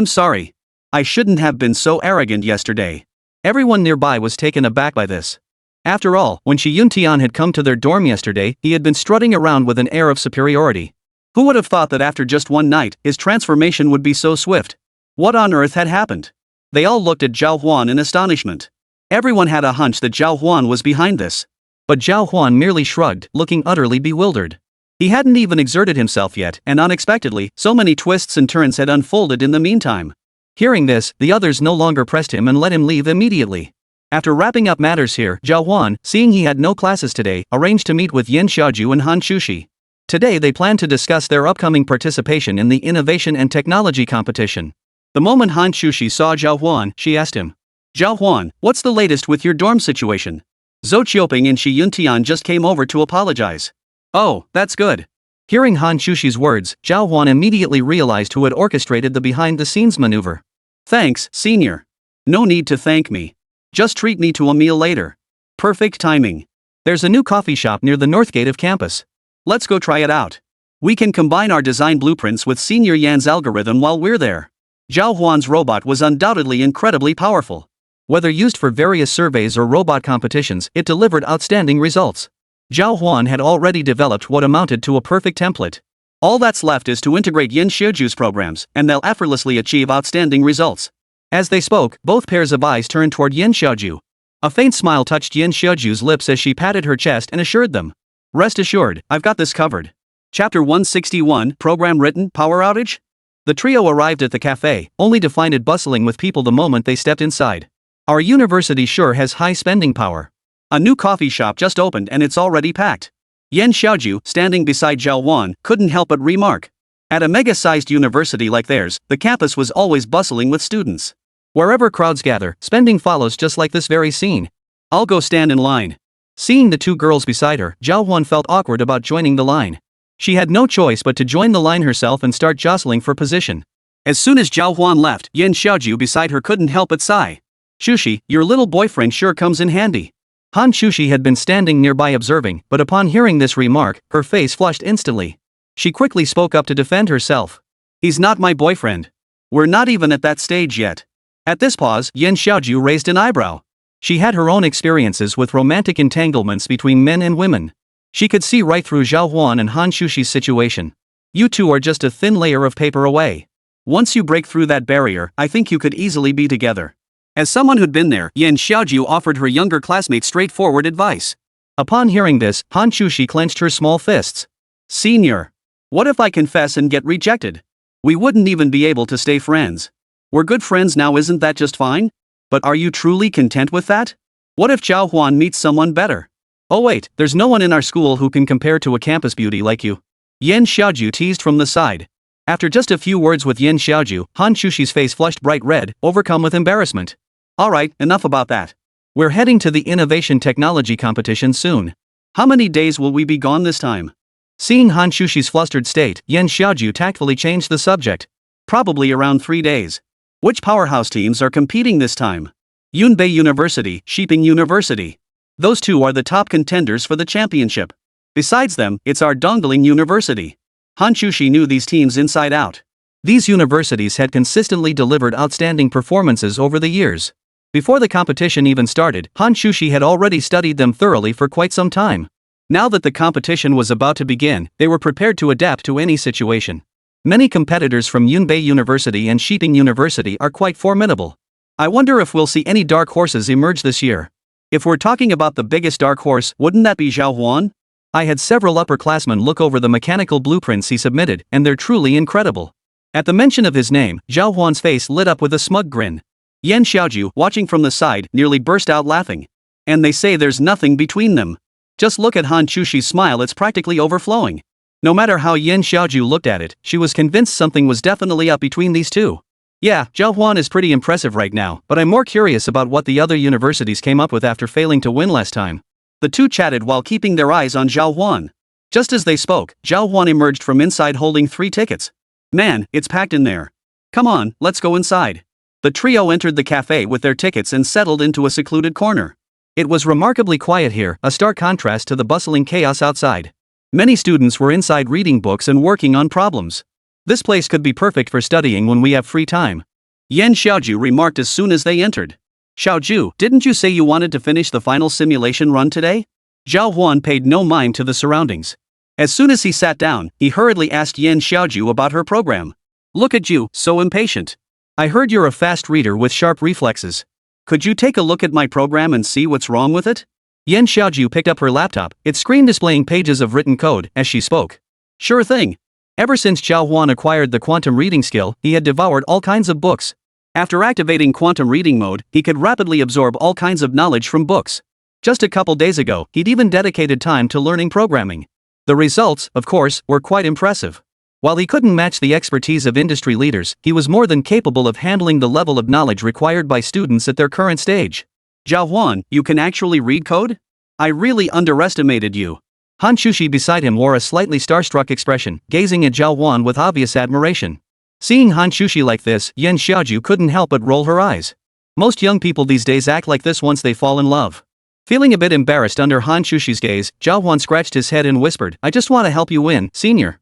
sorry. I shouldn't have been so arrogant yesterday. Everyone nearby was taken aback by this. After all, when Shi Yuntian had come to their dorm yesterday, he had been strutting around with an air of superiority. Who would have thought that after just one night, his transformation would be so swift? What on earth had happened? They all looked at Zhào Huān in astonishment. Everyone had a hunch that Zhào Huān was behind this. But Zhào Huān merely shrugged, looking utterly bewildered. He hadn't even exerted himself yet, and unexpectedly, so many twists and turns had unfolded in the meantime. Hearing this, the others no longer pressed him and let him leave immediately. After wrapping up matters here, Zhào Huān, seeing he had no classes today, arranged to meet with Yin Xiaoju and Hán Chǔxī. Today they planned to discuss their upcoming participation in the innovation and technology competition. The moment Hán Chǔxī saw Zhào Huān, she asked him, "Zhào Huān, what's the latest with your dorm situation? Zhou Qiuping and Shi Yuntian just came over to apologize." "Oh, that's good." Hearing Hán Chǔxī's words, Zhào Huān immediately realized who had orchestrated the behind-the-scenes maneuver. "Thanks, senior. No need to thank me. Just treat me to a meal later." Perfect timing. There's a new coffee shop near the north gate of campus. Let's go try it out. We can combine our design blueprints with Senior Yan's algorithm while we're there. Zhào Huān's robot was undoubtedly incredibly powerful. Whether used for various surveys or robot competitions, it delivered outstanding results. Zhào Huān had already developed what amounted to a perfect template. All that's left is to integrate Yin Xiaoju's programs, and they'll effortlessly achieve outstanding results. As they spoke, both pairs of eyes turned toward Yin Xiaoju. A faint smile touched Yin Xiaoju's lips as she patted her chest and assured them, "Rest assured, I've got this covered." Chapter 161, Program Written, Power Outage? The trio arrived at the cafe, only to find it bustling with people the moment they stepped inside. Our university sure has high spending power. A new coffee shop just opened and it's already packed. Yin Xiaoju, standing beside Zhào Huān, couldn't help but remark. At a mega-sized university like theirs, the campus was always bustling with students. Wherever crowds gather, spending follows just like this very scene. "I'll go stand in line." Seeing the two girls beside her, Zhào Huān felt awkward about joining the line. She had no choice but to join the line herself and start jostling for position. As soon as Zhào Huān left, Yin Xiaoju beside her couldn't help but sigh. "Chǔxī, your little boyfriend sure comes in handy." Hán Chǔxī had been standing nearby observing, but upon hearing this remark, her face flushed instantly. She quickly spoke up to defend herself. "He's not my boyfriend. We're not even at that stage yet." At this pause, Yin Xiaoju raised an eyebrow. She had her own experiences with romantic entanglements between men and women. She could see right through Zhào Huān and Hán Chǔxī's situation. You two are just a thin layer of paper away. Once you break through that barrier, I think you could easily be together. As someone who'd been there, Yin Xiaoju offered her younger classmate straightforward advice. Upon hearing this, Hán Chǔxī clenched her small fists. "Senior, what if I confess and get rejected? We wouldn't even be able to stay friends. We're good friends now, isn't that just fine? But are you truly content with that? What if Zhào Huān meets someone better? Oh wait, there's no one in our school who can compare to a campus beauty like you." Yin Xiaoju teased from the side. After just a few words with Yin Xiaoju, Hán Chǔxī's face flushed bright red, overcome with embarrassment. "Alright, enough about that. We're heading to the innovation technology competition soon. How many days will we be gone this time?" Seeing Hán Chǔxī's flustered state, Yin Xiaoju tactfully changed the subject. "Probably around 3 days. Which powerhouse teams are competing this time?" Yunbei University, Shiping University. Those two are the top contenders for the championship. Besides them, it's our Dongling University. Hán Chǔxī knew these teams inside out. These universities had consistently delivered outstanding performances over the years. Before the competition even started, Hán Chǔxī had already studied them thoroughly for quite some time. Now that the competition was about to begin, they were prepared to adapt to any situation. Many competitors from Yunbei University and Shiping University are quite formidable. I wonder if we'll see any dark horses emerge this year. If we're talking about the biggest dark horse, wouldn't that be Zhào Huān? I had several upperclassmen look over the mechanical blueprints he submitted, and they're truly incredible. At the mention of his name, Zhào Huān's face lit up with a smug grin. Yin Xiaoju, watching from the side, nearly burst out laughing. And they say there's nothing between them. Just look at Hán Chǔxī's smile, it's practically overflowing. No matter how Yin Xiaoju looked at it, she was convinced something was definitely up between these two. Yeah, Zhào Huān is pretty impressive right now, but I'm more curious about what the other universities came up with after failing to win last time. The two chatted while keeping their eyes on Zhào Huān. Just as they spoke, Zhào Huān emerged from inside holding 3 tickets. "Man, it's packed in there. Come on, let's go inside." The trio entered the cafe with their tickets and settled into a secluded corner. It was remarkably quiet here, a stark contrast to the bustling chaos outside. Many students were inside reading books and working on problems. This place could be perfect for studying when we have free time. Yin Xiaoju remarked as soon as they entered. Xiaoju, didn't you say you wanted to finish the final simulation run today? Zhào Huān paid no mind to the surroundings. As soon as he sat down, he hurriedly asked Yan Xiaoju about her program. Look at you, so impatient. I heard you're a fast reader with sharp reflexes. Could you take a look at my program and see what's wrong with it? Yan Xiaoju picked up her laptop, its screen displaying pages of written code, as she spoke. Sure thing. Ever since Zhào Huān acquired the quantum reading skill, he had devoured all kinds of books. After activating quantum reading mode, he could rapidly absorb all kinds of knowledge from books. Just a couple days ago, he'd even dedicated time to learning programming. The results, of course, were quite impressive. While he couldn't match the expertise of industry leaders, he was more than capable of handling the level of knowledge required by students at their current stage. Zhào Huān, you can actually read code? I really underestimated you. Hán Chǔxī beside him wore a slightly starstruck expression, gazing at Zhào Huān with obvious admiration. Seeing Hán Chǔxī like this, Yan Xiaoju couldn't help but roll her eyes. Most young people these days act like this once they fall in love. Feeling a bit embarrassed under Hán Chǔxī's gaze, Zhào Huān scratched his head and whispered, I just want to help you win, senior.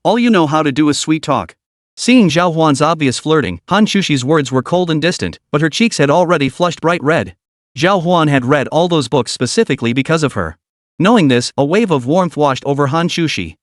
All you know how to do is sweet talk. Seeing Zhào Huān's obvious flirting, Hán Chǔxī's words were cold and distant, but her cheeks had already flushed bright red. Zhào Huān had read all those books specifically because of her. Knowing this, a wave of warmth washed over Hán Chǔxī.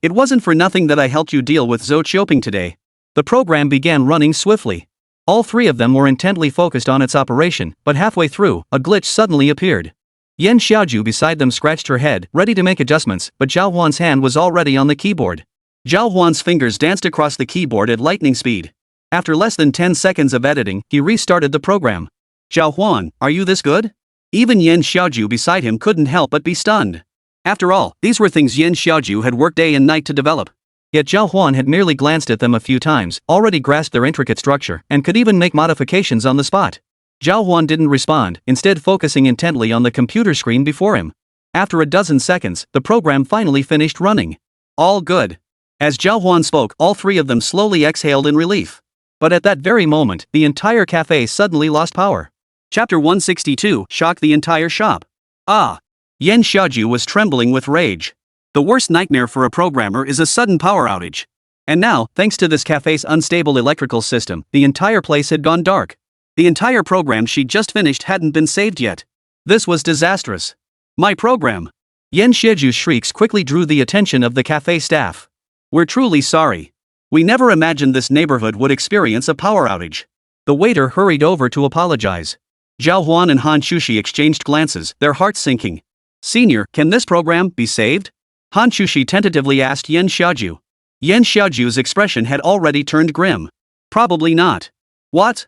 It wasn't for nothing that I helped you deal with Zhou Qiuping today. The program began running swiftly. All three of them were intently focused on its operation, but halfway through, a glitch suddenly appeared. Yan Xiaoju beside them scratched her head, ready to make adjustments, but Zhào Huān's hand was already on the keyboard. Zhào Huān's fingers danced across the keyboard at lightning speed. After less than 10 seconds of editing, he restarted the program. Zhào Huān, are you this good? Even Yan Xiaoju beside him couldn't help but be stunned. After all, these were things Yan Xiaoju had worked day and night to develop. Yet Zhào Huān had merely glanced at them a few times, already grasped their intricate structure, and could even make modifications on the spot. Zhào Huān didn't respond, instead focusing intently on the computer screen before him. After a dozen seconds, the program finally finished running. All good. As Zhào Huān spoke, all three of them slowly exhaled in relief. But at that very moment, the entire cafe suddenly lost power. Chapter 162 shocked the entire shop. Yan Xiaoju was trembling with rage. The worst nightmare for a programmer is a sudden power outage. And now, thanks to this cafe's unstable electrical system, the entire place had gone dark. The entire program she'd just finished hadn't been saved yet. This was disastrous. My program. Yan Xiaoju's shrieks quickly drew the attention of the cafe staff. We're truly sorry. We never imagined this neighborhood would experience a power outage. The waiter hurried over to apologize. Zhào Huān and Hán Chǔxī exchanged glances, their hearts sinking. Senior, can this program be saved? Hán Chǔxī tentatively asked Yan Xiaoju. Yan Xiaoju's expression had already turned grim. Probably not. What?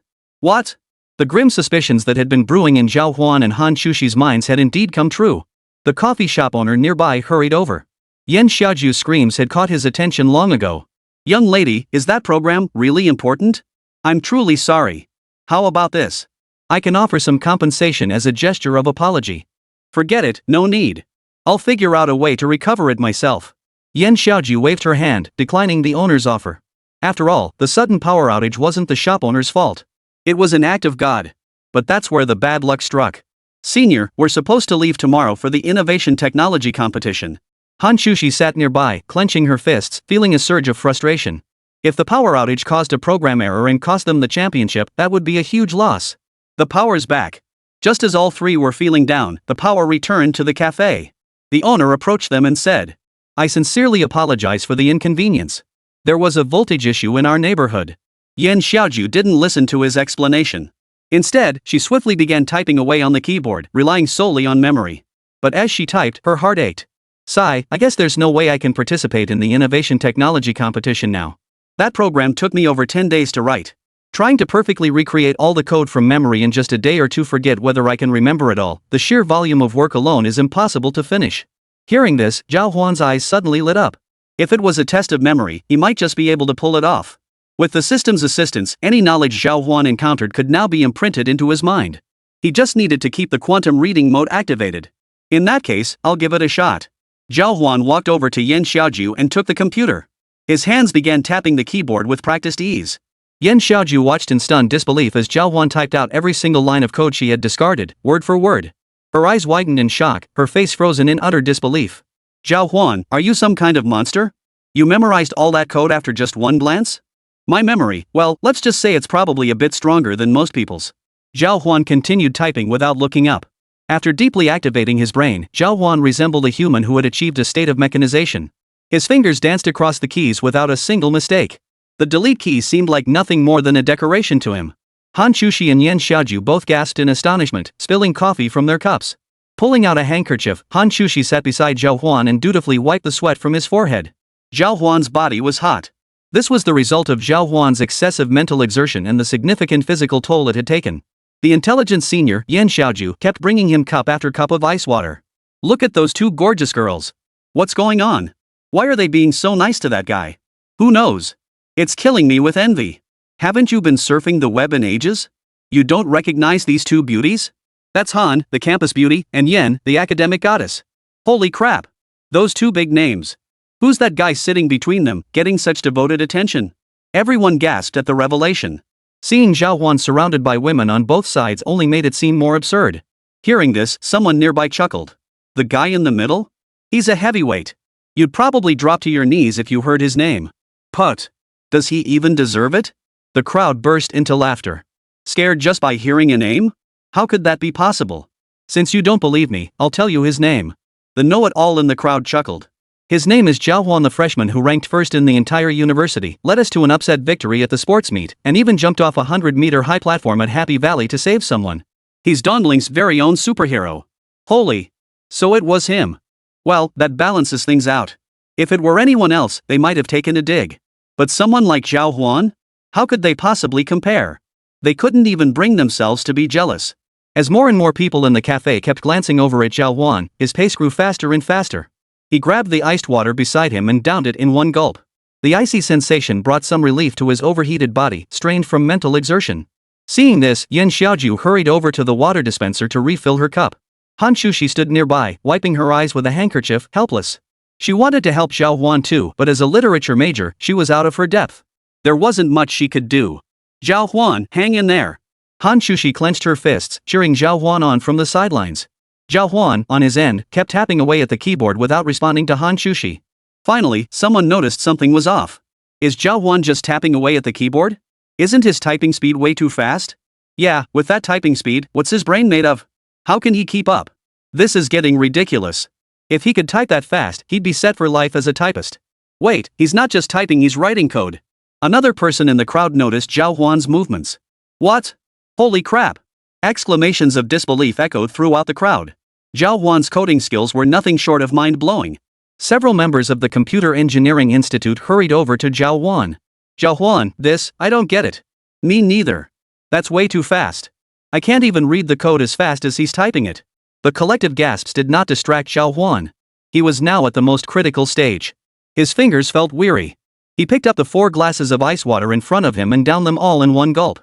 The grim suspicions that had been brewing in Zhào Huān and Hán Chǔxī's minds had indeed come true. The coffee shop owner nearby hurried over. Yan Xiaoju's screams had caught his attention long ago. Young lady, is that program really important? I'm truly sorry. How about this? I can offer some compensation as a gesture of apology. Forget it, no need. I'll figure out a way to recover it myself. Yan Xiaoju waved her hand, declining the owner's offer. After all, the sudden power outage wasn't the shop owner's fault. It was an act of God. But that's where the bad luck struck. Senior, we're supposed to leave tomorrow for the innovation technology competition. Hán Chǔxī sat nearby, clenching her fists, feeling a surge of frustration. If the power outage caused a program error and cost them the championship, that would be a huge loss. The power's back. Just as all three were feeling down, the power returned to the cafe. The owner approached them and said, I sincerely apologize for the inconvenience. There was a voltage issue in our neighborhood. Yan Xiaoju didn't listen to his explanation. Instead, she swiftly began typing away on the keyboard, relying solely on memory. But as she typed, her heart ached. Sigh, I guess there's no way I can participate in the innovation technology competition now. That program took me over 10 days to write. Trying to perfectly recreate all the code from memory in just a day or two, forget whether I can remember it all, the sheer volume of work alone is impossible to finish. Hearing this, Zhào Huān's eyes suddenly lit up. If it was a test of memory, he might just be able to pull it off. With the system's assistance, any knowledge Zhào Huān encountered could now be imprinted into his mind. He just needed to keep the quantum reading mode activated. In that case, I'll give it a shot. Zhào Huān walked over to Yan Xiaoju and took the computer. His hands began tapping the keyboard with practiced ease. Yan Xiaoju watched in stunned disbelief as Zhào Huān typed out every single line of code she had discarded, word for word. Her eyes widened in shock, her face frozen in utter disbelief. Zhào Huān, are you some kind of monster? You memorized all that code after just one glance? My memory, well, let's just say it's probably a bit stronger than most people's. Zhào Huān continued typing without looking up. After deeply activating his brain, Zhào Huān resembled a human who had achieved a state of mechanization. His fingers danced across the keys without a single mistake. The delete key seemed like nothing more than a decoration to him. Hán Chǔxī and Yan Xiaoju both gasped in astonishment, spilling coffee from their cups. Pulling out a handkerchief, Hán Chǔxī sat beside Zhào Huān and dutifully wiped the sweat from his forehead. Zhào Huān's body was hot. This was the result of Zhào Huān's excessive mental exertion and the significant physical toll it had taken. The intelligent senior, Yan Xiaoju, kept bringing him cup after cup of ice water. Look at those two gorgeous girls. What's going on? Why are they being so nice to that guy? Who knows? It's killing me with envy. Haven't you been surfing the web in ages? You don't recognize these two beauties? That's Han, the campus beauty, and Yen, the academic goddess. Holy crap! Those two big names. Who's that guy sitting between them, getting such devoted attention? Everyone gasped at the revelation. Seeing Zhào Huān surrounded by women on both sides only made it seem more absurd. Hearing this, someone nearby chuckled. The guy in the middle? He's a heavyweight. You'd probably drop to your knees if you heard his name. But does he even deserve it? The crowd burst into laughter. Scared just by hearing a name? How could that be possible? Since you don't believe me, I'll tell you his name. The know-it-all in the crowd chuckled. His name is Zhào Huān, the freshman who ranked first in the entire university, led us to an upset victory at the sports meet, and even jumped off a 100-meter high platform at Happy Valley to save someone. He's Donling's very own superhero. Holy! So it was him. Well, that balances things out. If it were anyone else, they might have taken a dig. But someone like Zhào Huān? How could they possibly compare? They couldn't even bring themselves to be jealous. As more and more people in the cafe kept glancing over at Zhào Huān, his pace grew faster and faster. He grabbed the iced water beside him and downed it in one gulp. The icy sensation brought some relief to his overheated body, strained from mental exertion. Seeing this, Yan Xiaoju hurried over to the water dispenser to refill her cup. Hán Chǔxī stood nearby, wiping her eyes with a handkerchief, helpless. She wanted to help Zhào Huān too, but as a literature major, she was out of her depth. There wasn't much she could do. Zhào Huān, hang in there. Hán Chǔxī clenched her fists, cheering Zhào Huān on from the sidelines. Zhào Huān, on his end, kept tapping away at the keyboard without responding to Hán Chǔxī. Finally, someone noticed something was off. Is Zhào Huān just tapping away at the keyboard? Isn't his typing speed way too fast? Yeah, with that typing speed, what's his brain made of? How can he keep up? This is getting ridiculous. If he could type that fast, he'd be set for life as a typist. Wait, he's not just typing, he's writing code. Another person in the crowd noticed Zhào Huān's movements. What? Holy crap! Exclamations of disbelief echoed throughout the crowd. Zhào Huān's coding skills were nothing short of mind-blowing. Several members of the Computer Engineering Institute hurried over to Zhào Huān. Zhào Huān, I don't get it. Me neither. That's way too fast. I can't even read the code as fast as he's typing it. The collective gasps did not distract Zhào Huān. He was now at the most critical stage. His fingers felt weary. He picked up the 4 glasses of ice water in front of him and downed them all in one gulp.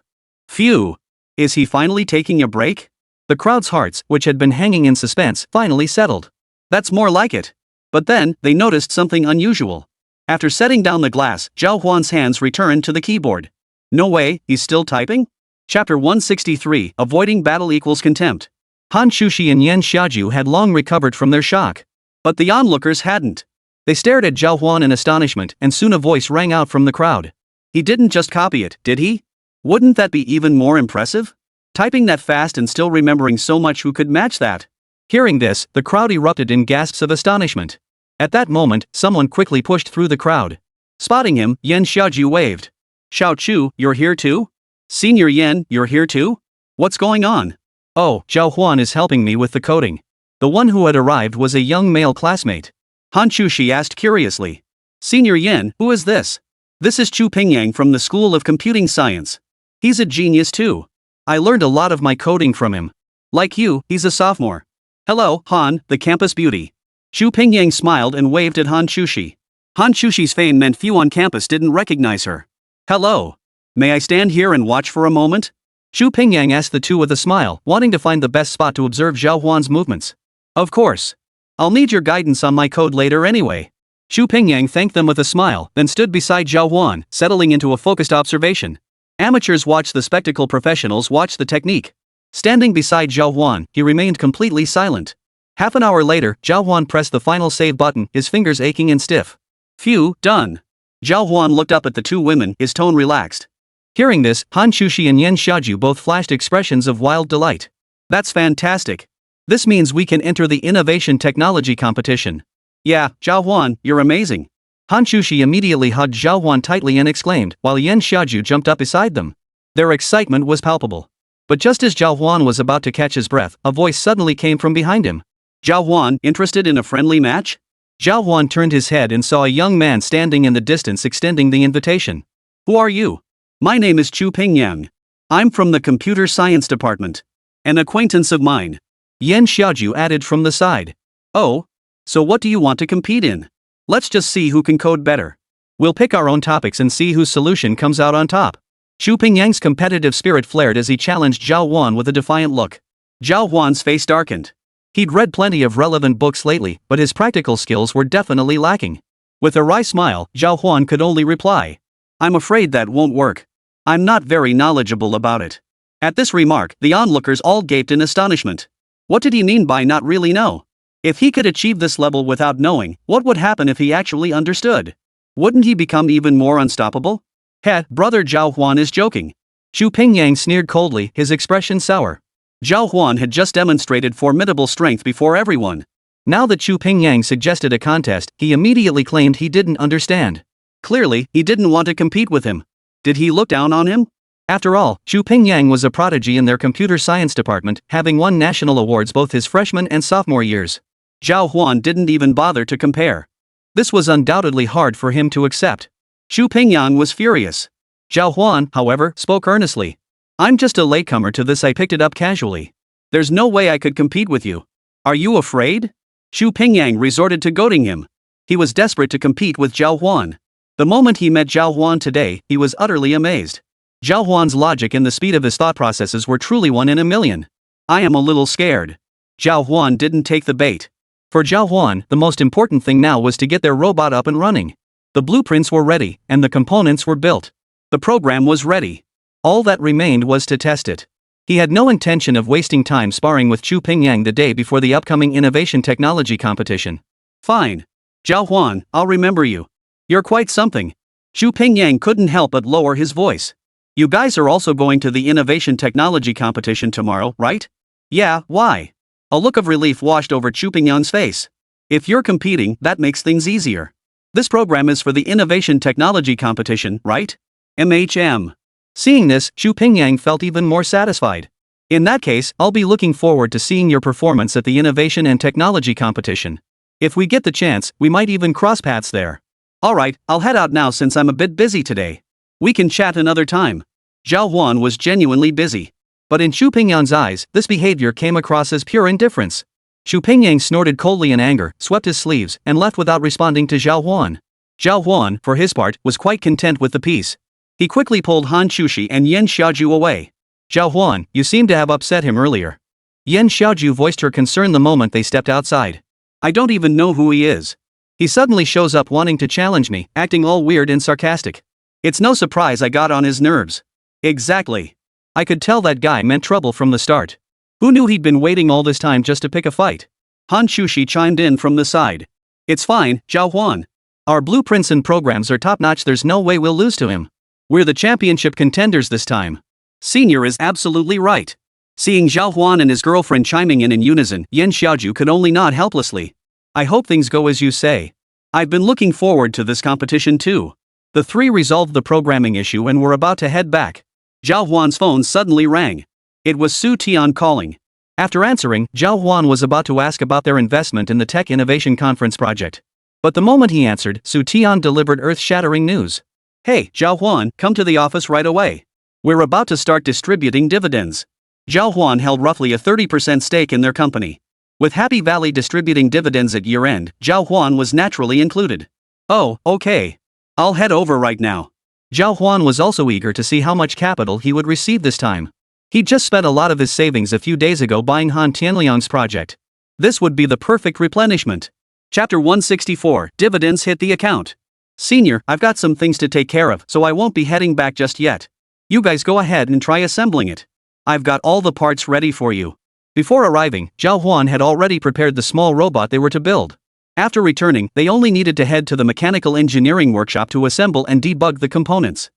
Phew! Is he finally taking a break? The crowd's hearts, which had been hanging in suspense, finally settled. That's more like it. But then, they noticed something unusual. After setting down the glass, Zhào Huān's hands returned to the keyboard. No way, he's still typing? Chapter 163, Avoiding Battle Equals Contempt. Hán Chǔxī and Yan Xiaoju had long recovered from their shock. But the onlookers hadn't. They stared at Zhào Huān in astonishment, and soon a voice rang out from the crowd. He didn't just copy it, did he? Wouldn't that be even more impressive? Typing that fast and still remembering so much, who could match that? Hearing this, the crowd erupted in gasps of astonishment. At that moment, someone quickly pushed through the crowd. Spotting him, Yan Xiaoju waved. Xiao Chu, you're here too? Senior Yan, you're here too? What's going on? Oh, Zhào Huān is helping me with the coding. The one who had arrived was a young male classmate. Hán Chǔxī asked curiously. Senior Yan, who is this? This is Chu Pingyang from the School of Computing Science. He's a genius too. I learned a lot of my coding from him. Like you, he's a sophomore. Hello, Han, the campus beauty. Chu Pingyang smiled and waved at Hán Chǔxī. Hán Chǔxī's fame meant few on campus didn't recognize her. Hello. May I stand here and watch for a moment? Chu Pingyang asked the two with a smile, wanting to find the best spot to observe Zhào Huān's movements. Of course. I'll need your guidance on my code later anyway. Chu Pingyang thanked them with a smile, then stood beside Zhào Huān, settling into a focused observation. Amateurs watch the spectacle, professionals watch the technique. Standing beside Zhào Huān, he remained completely silent. Half an hour later, Zhào Huān pressed the final save button, his fingers aching and stiff. Phew, done. Zhào Huān looked up at the two women, his tone relaxed. Hearing this, Hán Chǔxī and Yen Xiaoju both flashed expressions of wild delight. That's fantastic. This means we can enter the innovation technology competition. Yeah, Zhào Huān, you're amazing. Hán Chǔxī immediately hugged Zhào Huān tightly and exclaimed, while Yen Xiaoju jumped up beside them. Their excitement was palpable. But just as Zhào Huān was about to catch his breath, a voice suddenly came from behind him. Zhào Huān, interested in a friendly match? Zhào Huān turned his head and saw a young man standing in the distance extending the invitation. Who are you? My name is Chu Pingyang. I'm from the computer science department. An acquaintance of mine. Yen Xiaoju added from the side. Oh? So what do you want to compete in? Let's just see who can code better. We'll pick our own topics and see whose solution comes out on top. Chu Pingyang's competitive spirit flared as he challenged Zhào Huān with a defiant look. Zhào Huān's face darkened. He'd read plenty of relevant books lately, but his practical skills were definitely lacking. With a wry smile, Zhào Huān could only reply, I'm afraid that won't work. I'm not very knowledgeable about it. At this remark, the onlookers all gaped in astonishment. What did he mean by not really know? If he could achieve this level without knowing, what would happen if he actually understood? Wouldn't he become even more unstoppable? Heh, brother, Zhào Huān is joking. Chu Pingyang sneered coldly, his expression sour. Zhào Huān had just demonstrated formidable strength before everyone. Now that Chu Pingyang suggested a contest, he immediately claimed he didn't understand. Clearly, he didn't want to compete with him. Did he look down on him? After all, Chu Pingyang was a prodigy in their computer science department, having won national awards both his freshman and sophomore years. Zhào Huān didn't even bother to compare. This was undoubtedly hard for him to accept. Chu Pingyang was furious. Zhào Huān, however, spoke earnestly. I'm just a latecomer to this, I picked it up casually. There's no way I could compete with you. Are you afraid? Chu Pingyang resorted to goading him. He was desperate to compete with Zhào Huān. The moment he met Zhào Huān today, he was utterly amazed. Zhào Huān's logic and the speed of his thought processes were truly one in a million. I am a little scared. Zhào Huān didn't take the bait. For Zhào Huān, the most important thing now was to get their robot up and running. The blueprints were ready, and the components were built. The program was ready. All that remained was to test it. He had no intention of wasting time sparring with Chu Pingyang the day before the upcoming innovation technology competition. Fine. Zhào Huān, I'll remember you. You're quite something. Chu Pingyang couldn't help but lower his voice. You guys are also going to the innovation technology competition tomorrow, right? Yeah, why? A look of relief washed over Chu Pingyang's face. If you're competing, that makes things easier. This program is for the innovation technology competition, right? MHM. Seeing this, Chu Pingyang felt even more satisfied. In that case, I'll be looking forward to seeing your performance at the innovation and technology competition. If we get the chance, we might even cross paths there. Alright, I'll head out now since I'm a bit busy today. We can chat another time. Zhào Huān was genuinely busy. But in Chu Pingyang's eyes, this behavior came across as pure indifference. Chu Pingyang snorted coldly in anger, swept his sleeves, and left without responding to Zhào Huān. Zhào Huān, for his part, was quite content with the peace. He quickly pulled Hán Chǔxī and Yen Xiaoju away. Zhào Huān, you seem to have upset him earlier. Yen Xiaoju voiced her concern the moment they stepped outside. I don't even know who he is. He suddenly shows up wanting to challenge me, acting all weird and sarcastic. It's no surprise I got on his nerves. Exactly. I could tell that guy meant trouble from the start. Who knew he'd been waiting all this time just to pick a fight? Hán Chǔxī chimed in from the side. It's fine, Zhào Huān. Our blueprints and programs are top-notch, there's no way we'll lose to him. We're the championship contenders this time. Senior is absolutely right. Seeing Zhào Huān and his girlfriend chiming in unison, Yen Xiaoju could only nod helplessly. I hope things go as you say. I've been looking forward to this competition too. The three resolved the programming issue and were about to head back. Zhào Huān's phone suddenly rang. It was Su Tian calling. After answering, Zhào Huān was about to ask about their investment in the Tech Innovation Conference project. But the moment he answered, Su Tian delivered earth-shattering news. Hey, Zhào Huān, come to the office right away. We're about to start distributing dividends. Zhào Huān held roughly a 30% stake in their company. With Happy Valley distributing dividends at year-end, Zhào Huān was naturally included. Oh, okay. I'll head over right now. Zhào Huān was also eager to see how much capital he would receive this time. He'd just spent a lot of his savings a few days ago buying Han Tianliang's project. This would be the perfect replenishment. Chapter 164, Dividends hit the account. Senior, I've got some things to take care of, so I won't be heading back just yet. You guys go ahead and try assembling it. I've got all the parts ready for you. Before arriving, Zhào Huān had already prepared the small robot they were to build. After returning, they only needed to head to the mechanical engineering workshop to assemble and debug the components.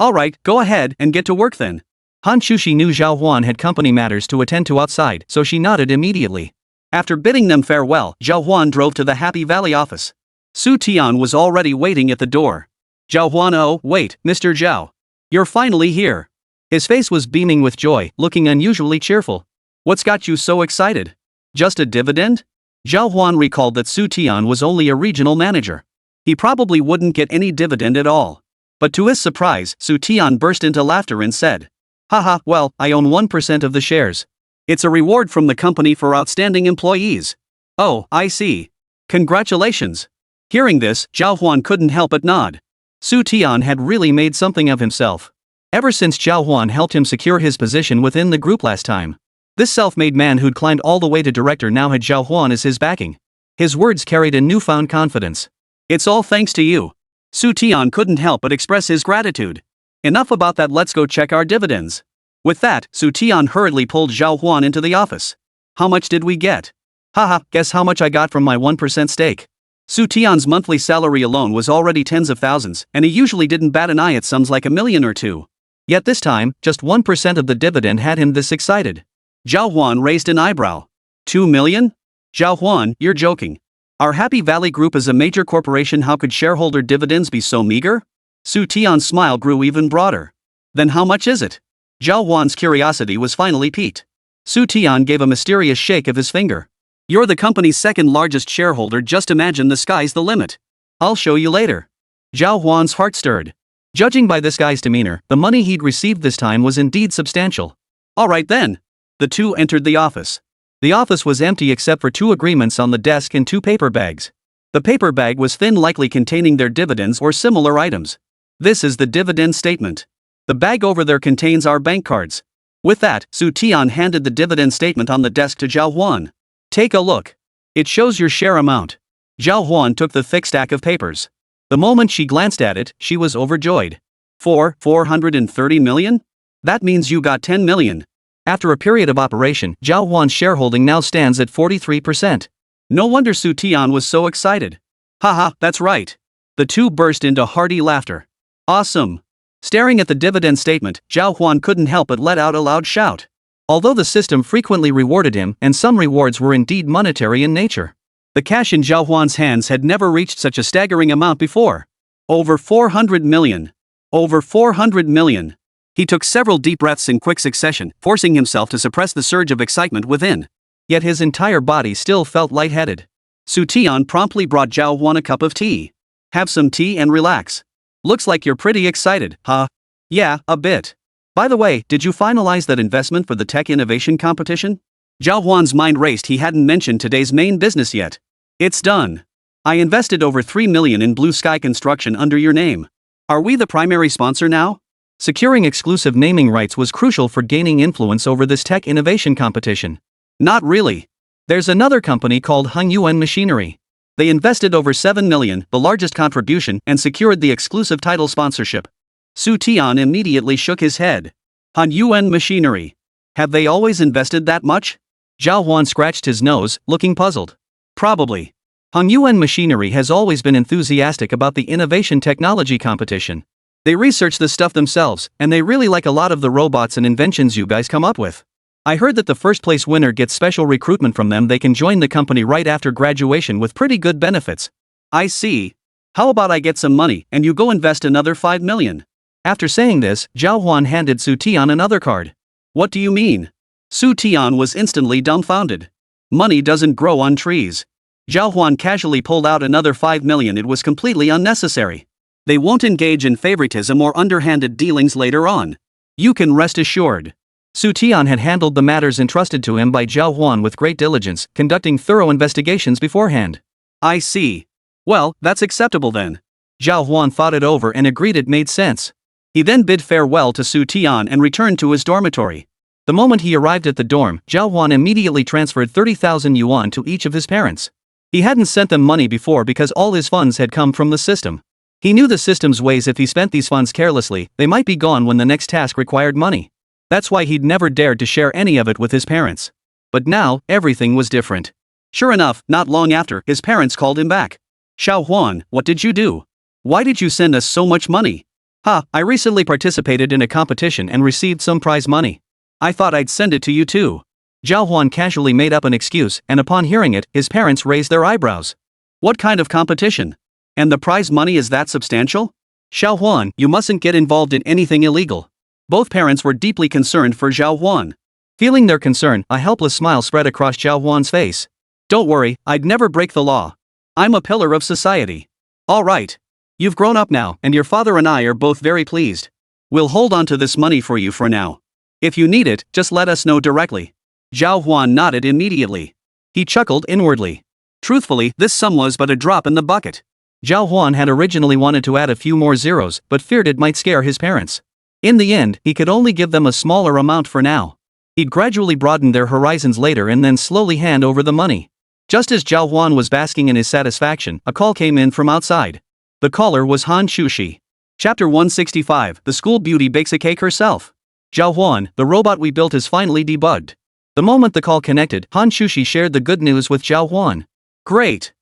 Alright, go ahead and get to work then. Hán Chǔxī knew Zhào Huān had company matters to attend to outside, so she nodded immediately. After bidding them farewell, Zhào Huān drove to the Happy Valley office. Su Tian was already waiting at the door. Zhào Huān, oh, wait, Mr. Zhao. You're finally here. His face was beaming with joy, looking unusually cheerful. What's got you so excited? Just a dividend? Zhào Huān recalled that Su Tian was only a regional manager. He probably wouldn't get any dividend at all. But to his surprise, Su Tian burst into laughter and said, Haha, well, I own 1% of the shares. It's a reward from the company for outstanding employees. Oh, I see. Congratulations. Hearing this, Zhào Huān couldn't help but nod. Su Tian had really made something of himself. Ever since Zhào Huān helped him secure his position within the group last time. This self-made man who'd climbed all the way to director now had Zhào Huān as his backing. His words carried a newfound confidence. It's all thanks to you. Su Tian couldn't help but express his gratitude. Enough about that, let's go check our dividends. With that, Su Tian hurriedly pulled Zhào Huān into the office. How much did we get? Haha, guess how much I got from my 1% stake. Su Tian's monthly salary alone was already tens of thousands, and he usually didn't bat an eye at sums like $1 million or $2 million. Yet this time, just 1% of the dividend had him this excited. Zhào Huān raised an eyebrow. $2 million? Zhào Huān, you're joking. Our Happy Valley Group is a major corporation, how could shareholder dividends be so meager? Su Tian's smile grew even broader. Then how much is it? Zhào Huān's curiosity was finally piqued. Su Tian gave a mysterious shake of his finger. You're the company's second largest shareholder, just imagine, the sky's the limit. I'll show you later. Zhào Huān's heart stirred. Judging by this guy's demeanor, the money he'd received this time was indeed substantial. Alright then. The two entered the office. The office was empty except for 2 agreements on the desk and 2 paper bags. The paper bag was thin, likely containing their dividends or similar items. This is the dividend statement. The bag over there contains our bank cards. With that, Su Tian handed the dividend statement on the desk to Zhào Huān. Take a look. It shows your share amount. Zhào Huān took the thick stack of papers. The moment she glanced at it, she was overjoyed. 430 million? That means you got 10 million. After a period of operation, Zhào Huān's shareholding now stands at 43%. No wonder Su Tian was so excited. Haha, that's right. The two burst into hearty laughter. Awesome. Staring at the dividend statement, Zhào Huān couldn't help but let out a loud shout. Although the system frequently rewarded him, and some rewards were indeed monetary in nature, the cash in Zhào Huān's hands had never reached such a staggering amount before. Over 400 million. Over 400 million. He took several deep breaths in quick succession, forcing himself to suppress the surge of excitement within. Yet his entire body still felt lightheaded. Su Tian promptly brought Zhào Huān a cup of tea. Have some tea and relax. Looks like you're pretty excited, huh? Yeah, a bit. By the way, did you finalize that investment for the tech innovation competition? Zhào Huān's mind raced, he hadn't mentioned today's main business yet. It's done. I invested over 3 million in Blue Sky Construction under your name. Are we the primary sponsor now? Securing exclusive naming rights was crucial for gaining influence over this tech innovation competition. Not really. There's another company called Hán Yuan Machinery. They invested over 7 million, the largest contribution, and secured the exclusive title sponsorship. Su Tian immediately shook his head. Hán Yuan Machinery. Have they always invested that much? Zhào Huān scratched his nose, looking puzzled. Probably. Hán Yuan Machinery has always been enthusiastic about the innovation technology competition. They research the stuff themselves, and they really like a lot of the robots and inventions you guys come up with. I heard that the first place winner gets special recruitment from them. They can join the company right after graduation with pretty good benefits. I see. How about I get some money, and you go invest another 5 million? After saying this, Zhào Huān handed Su Tian another card. What do you mean? Su Tian was instantly dumbfounded. Money doesn't grow on trees. Zhào Huān casually pulled out another 5 million. It was completely unnecessary. They won't engage in favoritism or underhanded dealings later on. You can rest assured. Su Tian had handled the matters entrusted to him by Zhào Huān with great diligence, conducting thorough investigations beforehand. I see. Well, that's acceptable then. Zhào Huān thought it over and agreed it made sense. He then bid farewell to Su Tian and returned to his dormitory. The moment he arrived at the dorm, Zhào Huān immediately transferred 30,000 yuan to each of his parents. He hadn't sent them money before because all his funds had come from the system. He knew the system's ways. If he spent these funds carelessly, they might be gone when the next task required money. That's why he'd never dared to share any of it with his parents. But now, everything was different. Sure enough, not long after, his parents called him back. Zhào Huān, what did you do? Why did you send us so much money? I recently participated in a competition and received some prize money. I thought I'd send it to you too. Zhào Huān casually made up an excuse, and upon hearing it, his parents raised their eyebrows. What kind of competition? And the prize money is that substantial? Zhào Huān, you mustn't get involved in anything illegal. Both parents were deeply concerned for Zhào Huān. Feeling their concern, a helpless smile spread across Zhào Huān's face. Don't worry, I'd never break the law. I'm a pillar of society. All right. You've grown up now, and your father and I are both very pleased. We'll hold on to this money for you for now. If you need it, just let us know directly. Zhào Huān nodded immediately. He chuckled inwardly. Truthfully, this sum was but a drop in the bucket. Zhào Huān had originally wanted to add a few more zeros, but feared it might scare his parents. In the end, he could only give them a smaller amount for now. He'd gradually broaden their horizons later and then slowly hand over the money. Just as Zhào Huān was basking in his satisfaction, a call came in from outside. The caller was Hán Chǔxī. Chapter 165, The School Beauty Bakes a Cake Herself. Zhào Huān, the robot we built is finally debugged. The moment the call connected, Hán Chǔxī shared the good news with Zhào Huān. Great.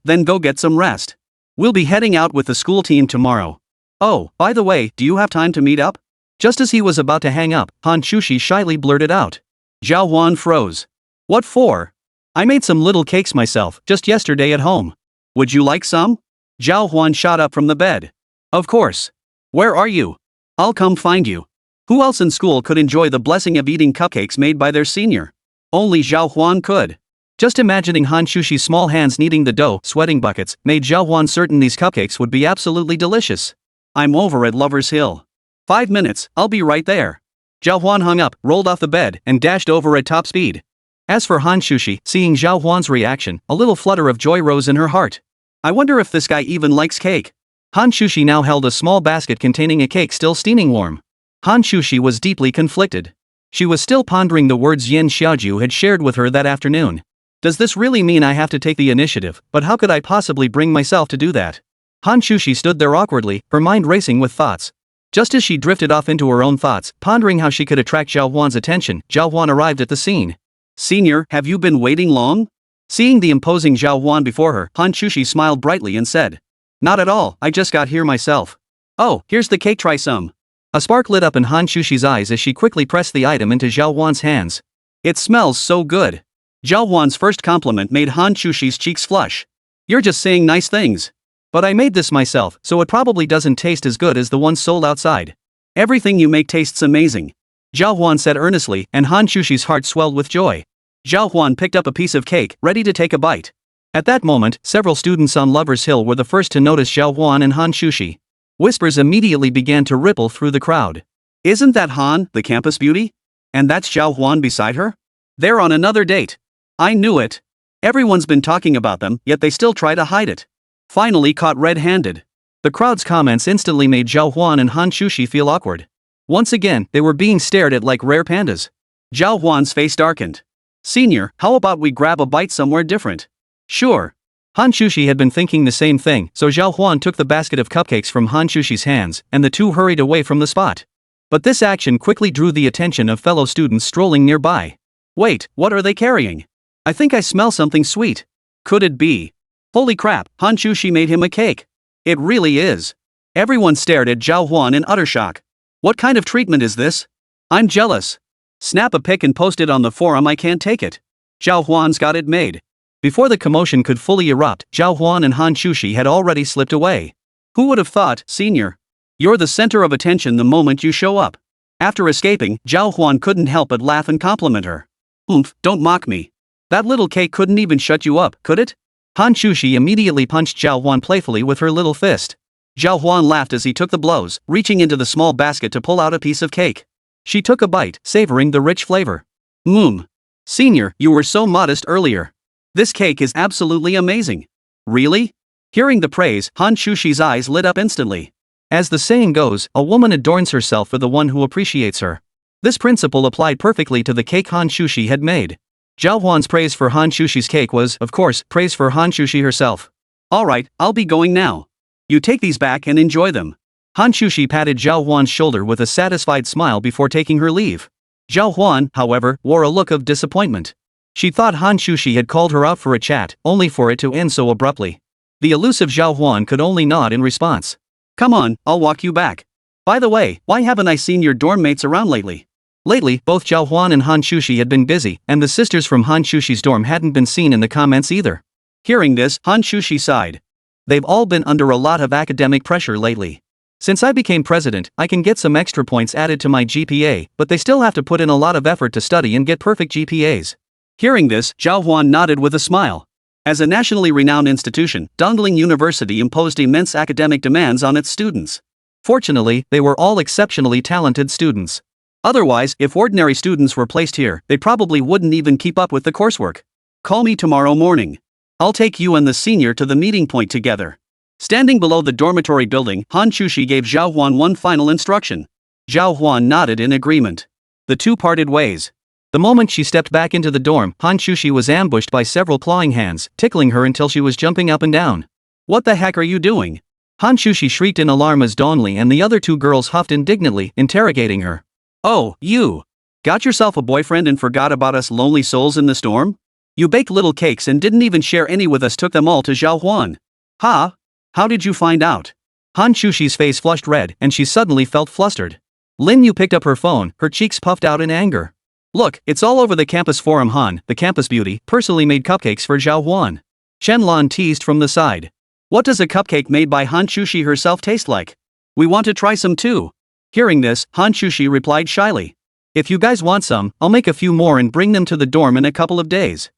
Then go get some rest. We'll be heading out with the school team tomorrow. Oh, by the way, do you have time to meet up? Just as he was about to hang up, Hán Chǔxī shyly blurted out. Zhào Huān froze. What for? I made some little cakes myself, just yesterday at home. Would you like some? Zhào Huān shot up from the bed. Of course. Where are you? I'll come find you. Who else in school could enjoy the blessing of eating cupcakes made by their senior? Only Zhào Huān could. Just imagining Hán Chǔxī's small hands kneading the dough, sweating buckets, made Zhào Huān certain these cupcakes would be absolutely delicious. I'm over at Lover's Hill. 5 minutes, I'll be right there. Zhào Huān hung up, rolled off the bed, and dashed over at top speed. As for Hán Chǔxī, seeing Zhào Huān's reaction, a little flutter of joy rose in her heart. I wonder if this guy even likes cake. Hán Chǔxī now held a small basket containing a cake still steaming warm. Hán Chǔxī was deeply conflicted. She was still pondering the words Yin Xiaoju had shared with her that afternoon. Does this really mean I have to take the initiative, but how could I possibly bring myself to do that? Hán Chǔxī stood there awkwardly, her mind racing with thoughts. Just as she drifted off into her own thoughts, pondering how she could attract Zhào Huān's attention, Zhào Huān arrived at the scene. Senior, have you been waiting long? Seeing the imposing Zhào Huān before her, Hán Chǔxī smiled brightly and said. Not at all, I just got here myself. Oh, here's the cake, try some. A spark lit up in Hán Chǔxī's eyes as she quickly pressed the item into Zhào Huān's hands. It smells so good. Zhào Huān's first compliment made Hán Chǔxī's cheeks flush. You're just saying nice things. But I made this myself, so it probably doesn't taste as good as the one sold outside. Everything you make tastes amazing. Zhào Huān said earnestly, and Hán Chǔxī's heart swelled with joy. Zhào Huān picked up a piece of cake, ready to take a bite. At that moment, several students on Lover's Hill were the first to notice Zhào Huān and Hán Chǔxī. Whispers immediately began to ripple through the crowd. Isn't that Han, the campus beauty? And that's Zhào Huān beside her? They're on another date. I knew it. Everyone's been talking about them, yet they still try to hide it. Finally caught red-handed. The crowd's comments instantly made Zhào Huān and Hán Chǔxī feel awkward. Once again, they were being stared at like rare pandas. Zhào Huān's face darkened. Senior, how about we grab a bite somewhere different? Sure. Hán Chǔxī had been thinking the same thing, so Zhào Huān took the basket of cupcakes from Hán Chǔxī's hands, and the two hurried away from the spot. But this action quickly drew the attention of fellow students strolling nearby. Wait, what are they carrying? I think I smell something sweet. Could it be? Holy crap, Hán Chǔxī made him a cake. It really is. Everyone stared at Zhào Huān in utter shock. What kind of treatment is this? I'm jealous. Snap a pic and post it on the forum, I can't take it. Zhào Huān's got it made. Before the commotion could fully erupt, Zhào Huān and Hán Chǔxī had already slipped away. Who would have thought, Senior? You're the center of attention the moment you show up. After escaping, Zhào Huān couldn't help but laugh and compliment her. Oomph, don't mock me. That little cake couldn't even shut you up, could it? Hán Chǔxī immediately punched Zhào Huān playfully with her little fist. Zhào Huān laughed as he took the blows, reaching into the small basket to pull out a piece of cake. She took a bite, savoring the rich flavor. Senior, you were so modest earlier. This cake is absolutely amazing. Really? Hearing the praise, Hán Chǔxī's eyes lit up instantly. As the saying goes, a woman adorns herself for the one who appreciates her. This principle applied perfectly to the cake Hán Chǔxī had made. Zhào Huān's praise for Hán Chǔxī's cake was, of course, praise for Hán Chǔxī herself. Alright, I'll be going now. You take these back and enjoy them. Hán Chǔxī patted Zhào Huān's shoulder with a satisfied smile before taking her leave. Zhào Huān, however, wore a look of disappointment. She thought Hán Chǔxī had called her out for a chat, only for it to end so abruptly. The elusive Zhào Huān could only nod in response. Come on, I'll walk you back. By the way, why haven't I seen your dorm mates around lately? Lately, both Zhào Huān and Hán Chǔxī had been busy, and the sisters from Hán Chǔxī's dorm hadn't been seen in the comments either. Hearing this, Hán Chǔxī sighed. They've all been under a lot of academic pressure lately. Since I became president, I can get some extra points added to my GPA, but they still have to put in a lot of effort to study and get perfect GPAs. Hearing this, Zhào Huān nodded with a smile. As a nationally renowned institution, Dongling University imposed immense academic demands on its students. Fortunately, they were all exceptionally talented students. Otherwise, if ordinary students were placed here, they probably wouldn't even keep up with the coursework. Call me tomorrow morning. I'll take you and the senior to the meeting point together. Standing below the dormitory building, Hán Chǔxī gave Zhào Huān one final instruction. Zhào Huān nodded in agreement. The two parted ways. The moment she stepped back into the dorm, Hán Chǔxī was ambushed by several clawing hands, tickling her until she was jumping up and down. What the heck are you doing? Hán Chǔxī shrieked in alarm as Donnelly and the other two girls huffed indignantly, interrogating her. Oh, you. Got yourself a boyfriend and forgot about us lonely souls in the storm? You baked little cakes and didn't even share any with us, took them all to Zhào Huān. Ha? How did you find out? Hán Chǔxī's face flushed red and she suddenly felt flustered. Lin Yu picked up her phone, her cheeks puffed out in anger. Look, it's all over the campus forum. Han, the campus beauty, personally made cupcakes for Zhào Huān. Chen Lan teased from the side. What does a cupcake made by Hán Chǔxī herself taste like? We want to try some too. Hearing this, Hán Chǔxī replied shyly. If you guys want some, I'll make a few more and bring them to the dorm in a couple of days.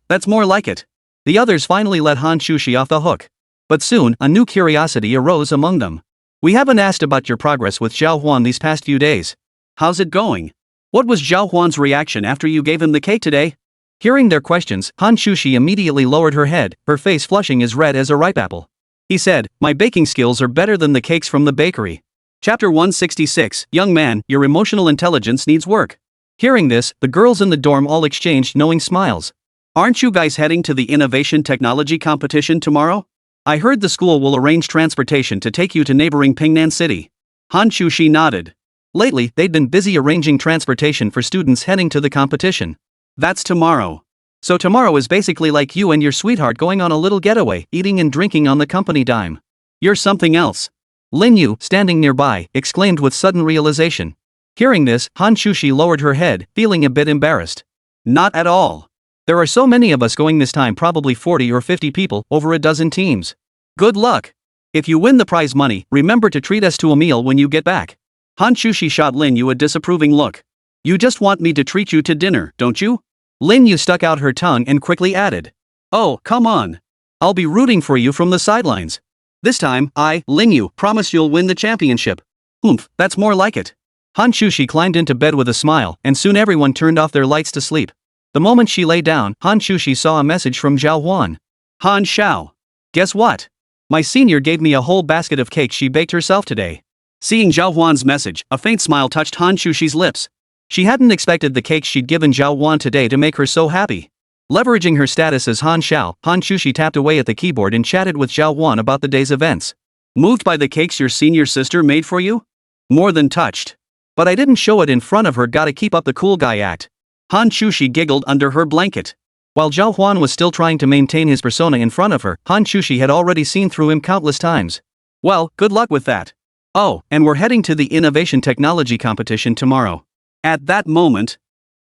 That's more like it. The others finally let Hán Chǔxī off the hook. But soon, a new curiosity arose among them. We haven't asked about your progress with Zhào Huān these past few days. How's it going? What was Zhào Huān's reaction after you gave him the cake today? Hearing their questions, Hán Chǔxī immediately lowered her head, her face flushing as red as a ripe apple. He said, my baking skills are better than the cakes from the bakery. Chapter 166, Young man, your emotional intelligence needs work. Hearing this, the girls in the dorm all exchanged knowing smiles. Aren't you guys heading to the innovation technology competition tomorrow? I heard the school will arrange transportation to take you to neighboring Pingnan City. Hán Chǔxī nodded. Lately, they'd been busy arranging transportation for students heading to the competition. That's tomorrow. So tomorrow is basically like you and your sweetheart going on a little getaway, eating and drinking on the company dime. You're something else. Lin Yu, standing nearby, exclaimed with sudden realization. Hearing this, Hán Chǔxī lowered her head, feeling a bit embarrassed. Not at all. There are so many of us going this time, probably 40 or 50 people, over a dozen teams. Good luck. If you win the prize money, remember to treat us to a meal when you get back. Hán Chǔxī shot Lin Yu a disapproving look. You just want me to treat you to dinner, don't you? Lin Yu stuck out her tongue and quickly added. Oh, come on. I'll be rooting for you from the sidelines. This time, I, Lin Yu, promise you'll win the championship. That's more like it. Hán Chǔxī climbed into bed with a smile, and soon everyone turned off their lights to sleep. The moment she lay down, Hán Chǔxī saw a message from Zhào Huān. Hán Shào. Guess what? My senior gave me a whole basket of cake she baked herself today. Seeing Zhào Huān's message, a faint smile touched Hán Chǔxī's lips. She hadn't expected the cake she'd given Zhào Huān today to make her so happy. Leveraging her status as Hán Shào, Hán Chǔxī tapped away at the keyboard and chatted with Zhào Huān about the day's events. Moved by the cakes your senior sister made for you? More than touched. But I didn't show it in front of her, gotta keep up the cool guy act. Hán Chǔxī giggled under her blanket. While Zhào Huān was still trying to maintain his persona in front of her, Hán Chǔxī had already seen through him countless times. Well, good luck with that. Oh, and we're heading to the innovation technology competition tomorrow. At that moment,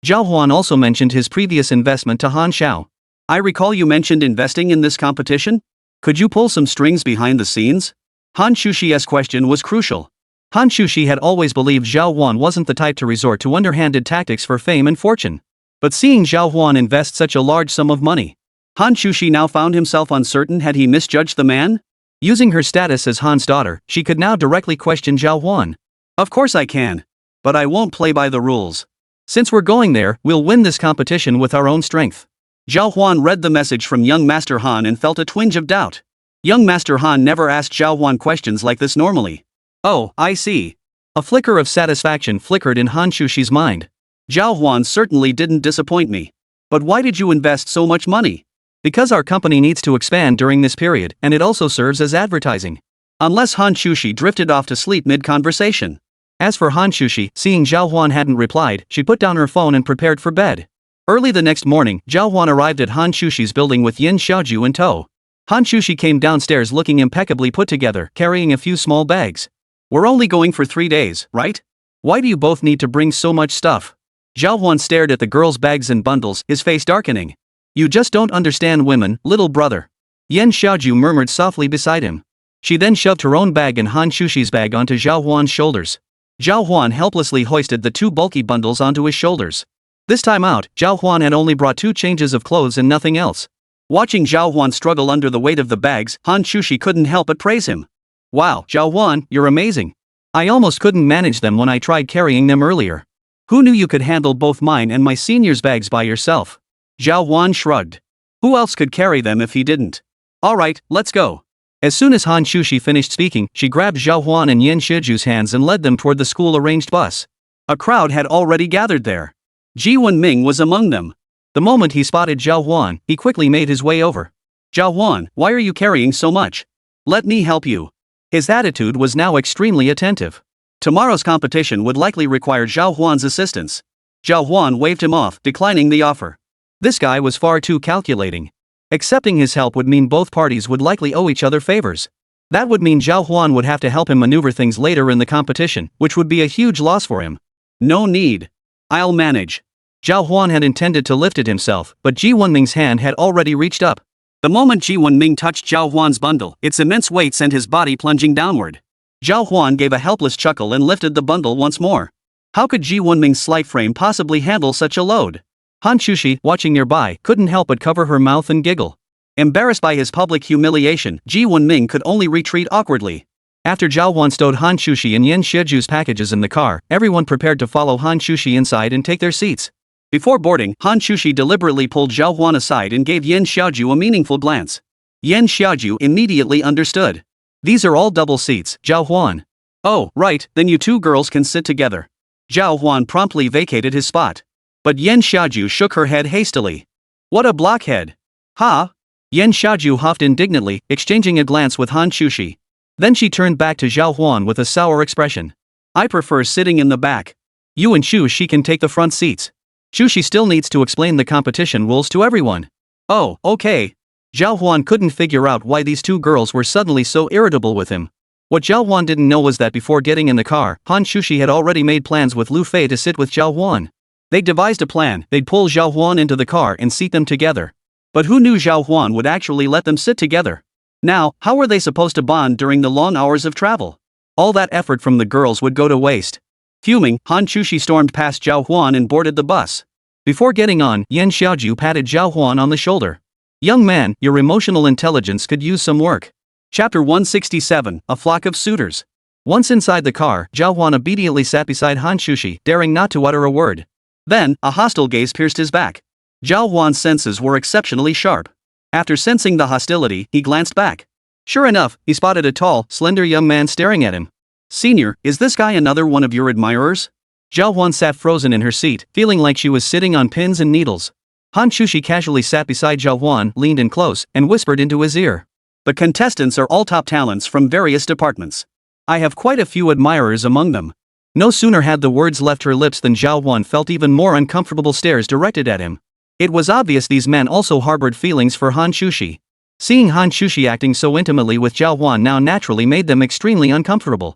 Zhào Huān also mentioned his previous investment to Hán Shào. I recall you mentioned investing in this competition? Could you pull some strings behind the scenes? Hán Chǔxī's question was crucial. Hán Chǔxī had always believed Zhào Huān wasn't the type to resort to underhanded tactics for fame and fortune. But seeing Zhào Huān invest such a large sum of money, Hán Chǔxī now found himself uncertain. Had he misjudged the man? Using her status as Han's daughter, she could now directly question Zhào Huān. Of course I can. But I won't play by the rules. Since we're going there, we'll win this competition with our own strength. Zhào Huān read the message from young Master Han and felt a twinge of doubt. Young Master Han never asked Zhào Huān questions like this normally. Oh, I see. A flicker of satisfaction flickered in Hán Chǔxī's mind. Zhào Huān certainly didn't disappoint me. But why did you invest so much money? Because our company needs to expand during this period, and it also serves as advertising. Unless Hán Chǔxī drifted off to sleep mid-conversation. As for Hán Chǔxī, seeing Zhào Huān hadn't replied, she put down her phone and prepared for bed. Early the next morning, Zhào Huān arrived at Hán Chǔxī's building with Yin Xiaoju in tow. Hán Chǔxī came downstairs looking impeccably put together, carrying a few small bags. We're only going for 3 days, right? Why do you both need to bring so much stuff? Zhào Huān stared at the girls' bags and bundles, his face darkening. You just don't understand women, little brother. Yan Xiaoju murmured softly beside him. She then shoved her own bag and Hán Chǔxī's bag onto Zhào Huān's shoulders. Zhào Huān helplessly hoisted the 2 bulky bundles onto his shoulders. This time out, Zhào Huān had only brought 2 changes of clothes and nothing else. Watching Zhào Huān struggle under the weight of the bags, Hán Chǔxī couldn't help but praise him. Wow, Zhào Huān, you're amazing. I almost couldn't manage them when I tried carrying them earlier. Who knew you could handle both mine and my senior's bags by yourself? Zhào Huān shrugged. Who else could carry them if he didn't? Alright, let's go. As soon as Hán Chǔxī finished speaking, she grabbed Zhào Huān and Yan Xiaoju's hands and led them toward the school-arranged bus. A crowd had already gathered there. Ji Wenming was among them. The moment he spotted Zhào Huān, he quickly made his way over. Zhào Huān, why are you carrying so much? Let me help you. His attitude was now extremely attentive. Tomorrow's competition would likely require Zhào Huān's assistance. Zhào Huān waved him off, declining the offer. This guy was far too calculating. Accepting his help would mean both parties would likely owe each other favors. That would mean Zhào Huān would have to help him maneuver things later in the competition, which would be a huge loss for him. No need. I'll manage. Zhào Huān had intended to lift it himself, but Ji Wenming's hand had already reached up. The moment Ji Wenming touched Zhào Huān's bundle, its immense weight sent his body plunging downward. Zhào Huān gave a helpless chuckle and lifted the bundle once more. How could Ji Wenming's slight frame possibly handle such a load? Hán Chǔxī, watching nearby, couldn't help but cover her mouth and giggle. Embarrassed by his public humiliation, Ji Wenming could only retreat awkwardly. After Zhào Huān stowed Hán Chǔxī and Yan Xiaoju's packages in the car, everyone prepared to follow Hán Chǔxī inside and take their seats. Before boarding, Hán Chǔxī deliberately pulled Zhào Huān aside and gave Yan Xiaoju a meaningful glance. Yan Xiaoju immediately understood. These are all double seats, Zhào Huān. Oh, right, then you 2 girls can sit together. Zhào Huān promptly vacated his spot. But Yan Xiaoju shook her head hastily. What a blockhead. Ha! Yan Xiaoju huffed indignantly, exchanging a glance with Hán Chǔxī. Then she turned back to Zhào Huān with a sour expression. I prefer sitting in the back. You and Chǔxī can take the front seats. Chǔxī still needs to explain the competition rules to everyone. Oh, okay. Zhào Huān couldn't figure out why these 2 girls were suddenly so irritable with him. What Zhào Huān didn't know was that before getting in the car, Hán Chǔxī had already made plans with Lu Fei to sit with Zhào Huān. They devised a plan. They'd pull Zhào Huān into the car and seat them together. But who knew Zhào Huān would actually let them sit together? Now, how were they supposed to bond during the long hours of travel? All that effort from the girls would go to waste. Fuming, Hán Chǔxī stormed past Zhào Huān and boarded the bus. Before getting on, Yan Xiaoju patted Zhào Huān on the shoulder. Young man, your emotional intelligence could use some work. Chapter 167, A Flock of Suitors. Once inside the car, Zhào Huān obediently sat beside Hán Chǔxī, daring not to utter a word. Then, a hostile gaze pierced his back. Zhào Huān's senses were exceptionally sharp. After sensing the hostility, he glanced back. Sure enough, he spotted a tall, slender young man staring at him. Senior, is this guy another one of your admirers? Zhào Huān sat frozen in her seat, feeling like she was sitting on pins and needles. Hán Chǔxī casually sat beside Zhào Huān, leaned in close, and whispered into his ear. The contestants are all top talents from various departments. I have quite a few admirers among them. No sooner had the words left her lips than Zhào Huān felt even more uncomfortable stares directed at him. It was obvious these men also harbored feelings for Hán Chǔxī. Seeing Hán Chǔxī acting so intimately with Zhào Huān now naturally made them extremely uncomfortable.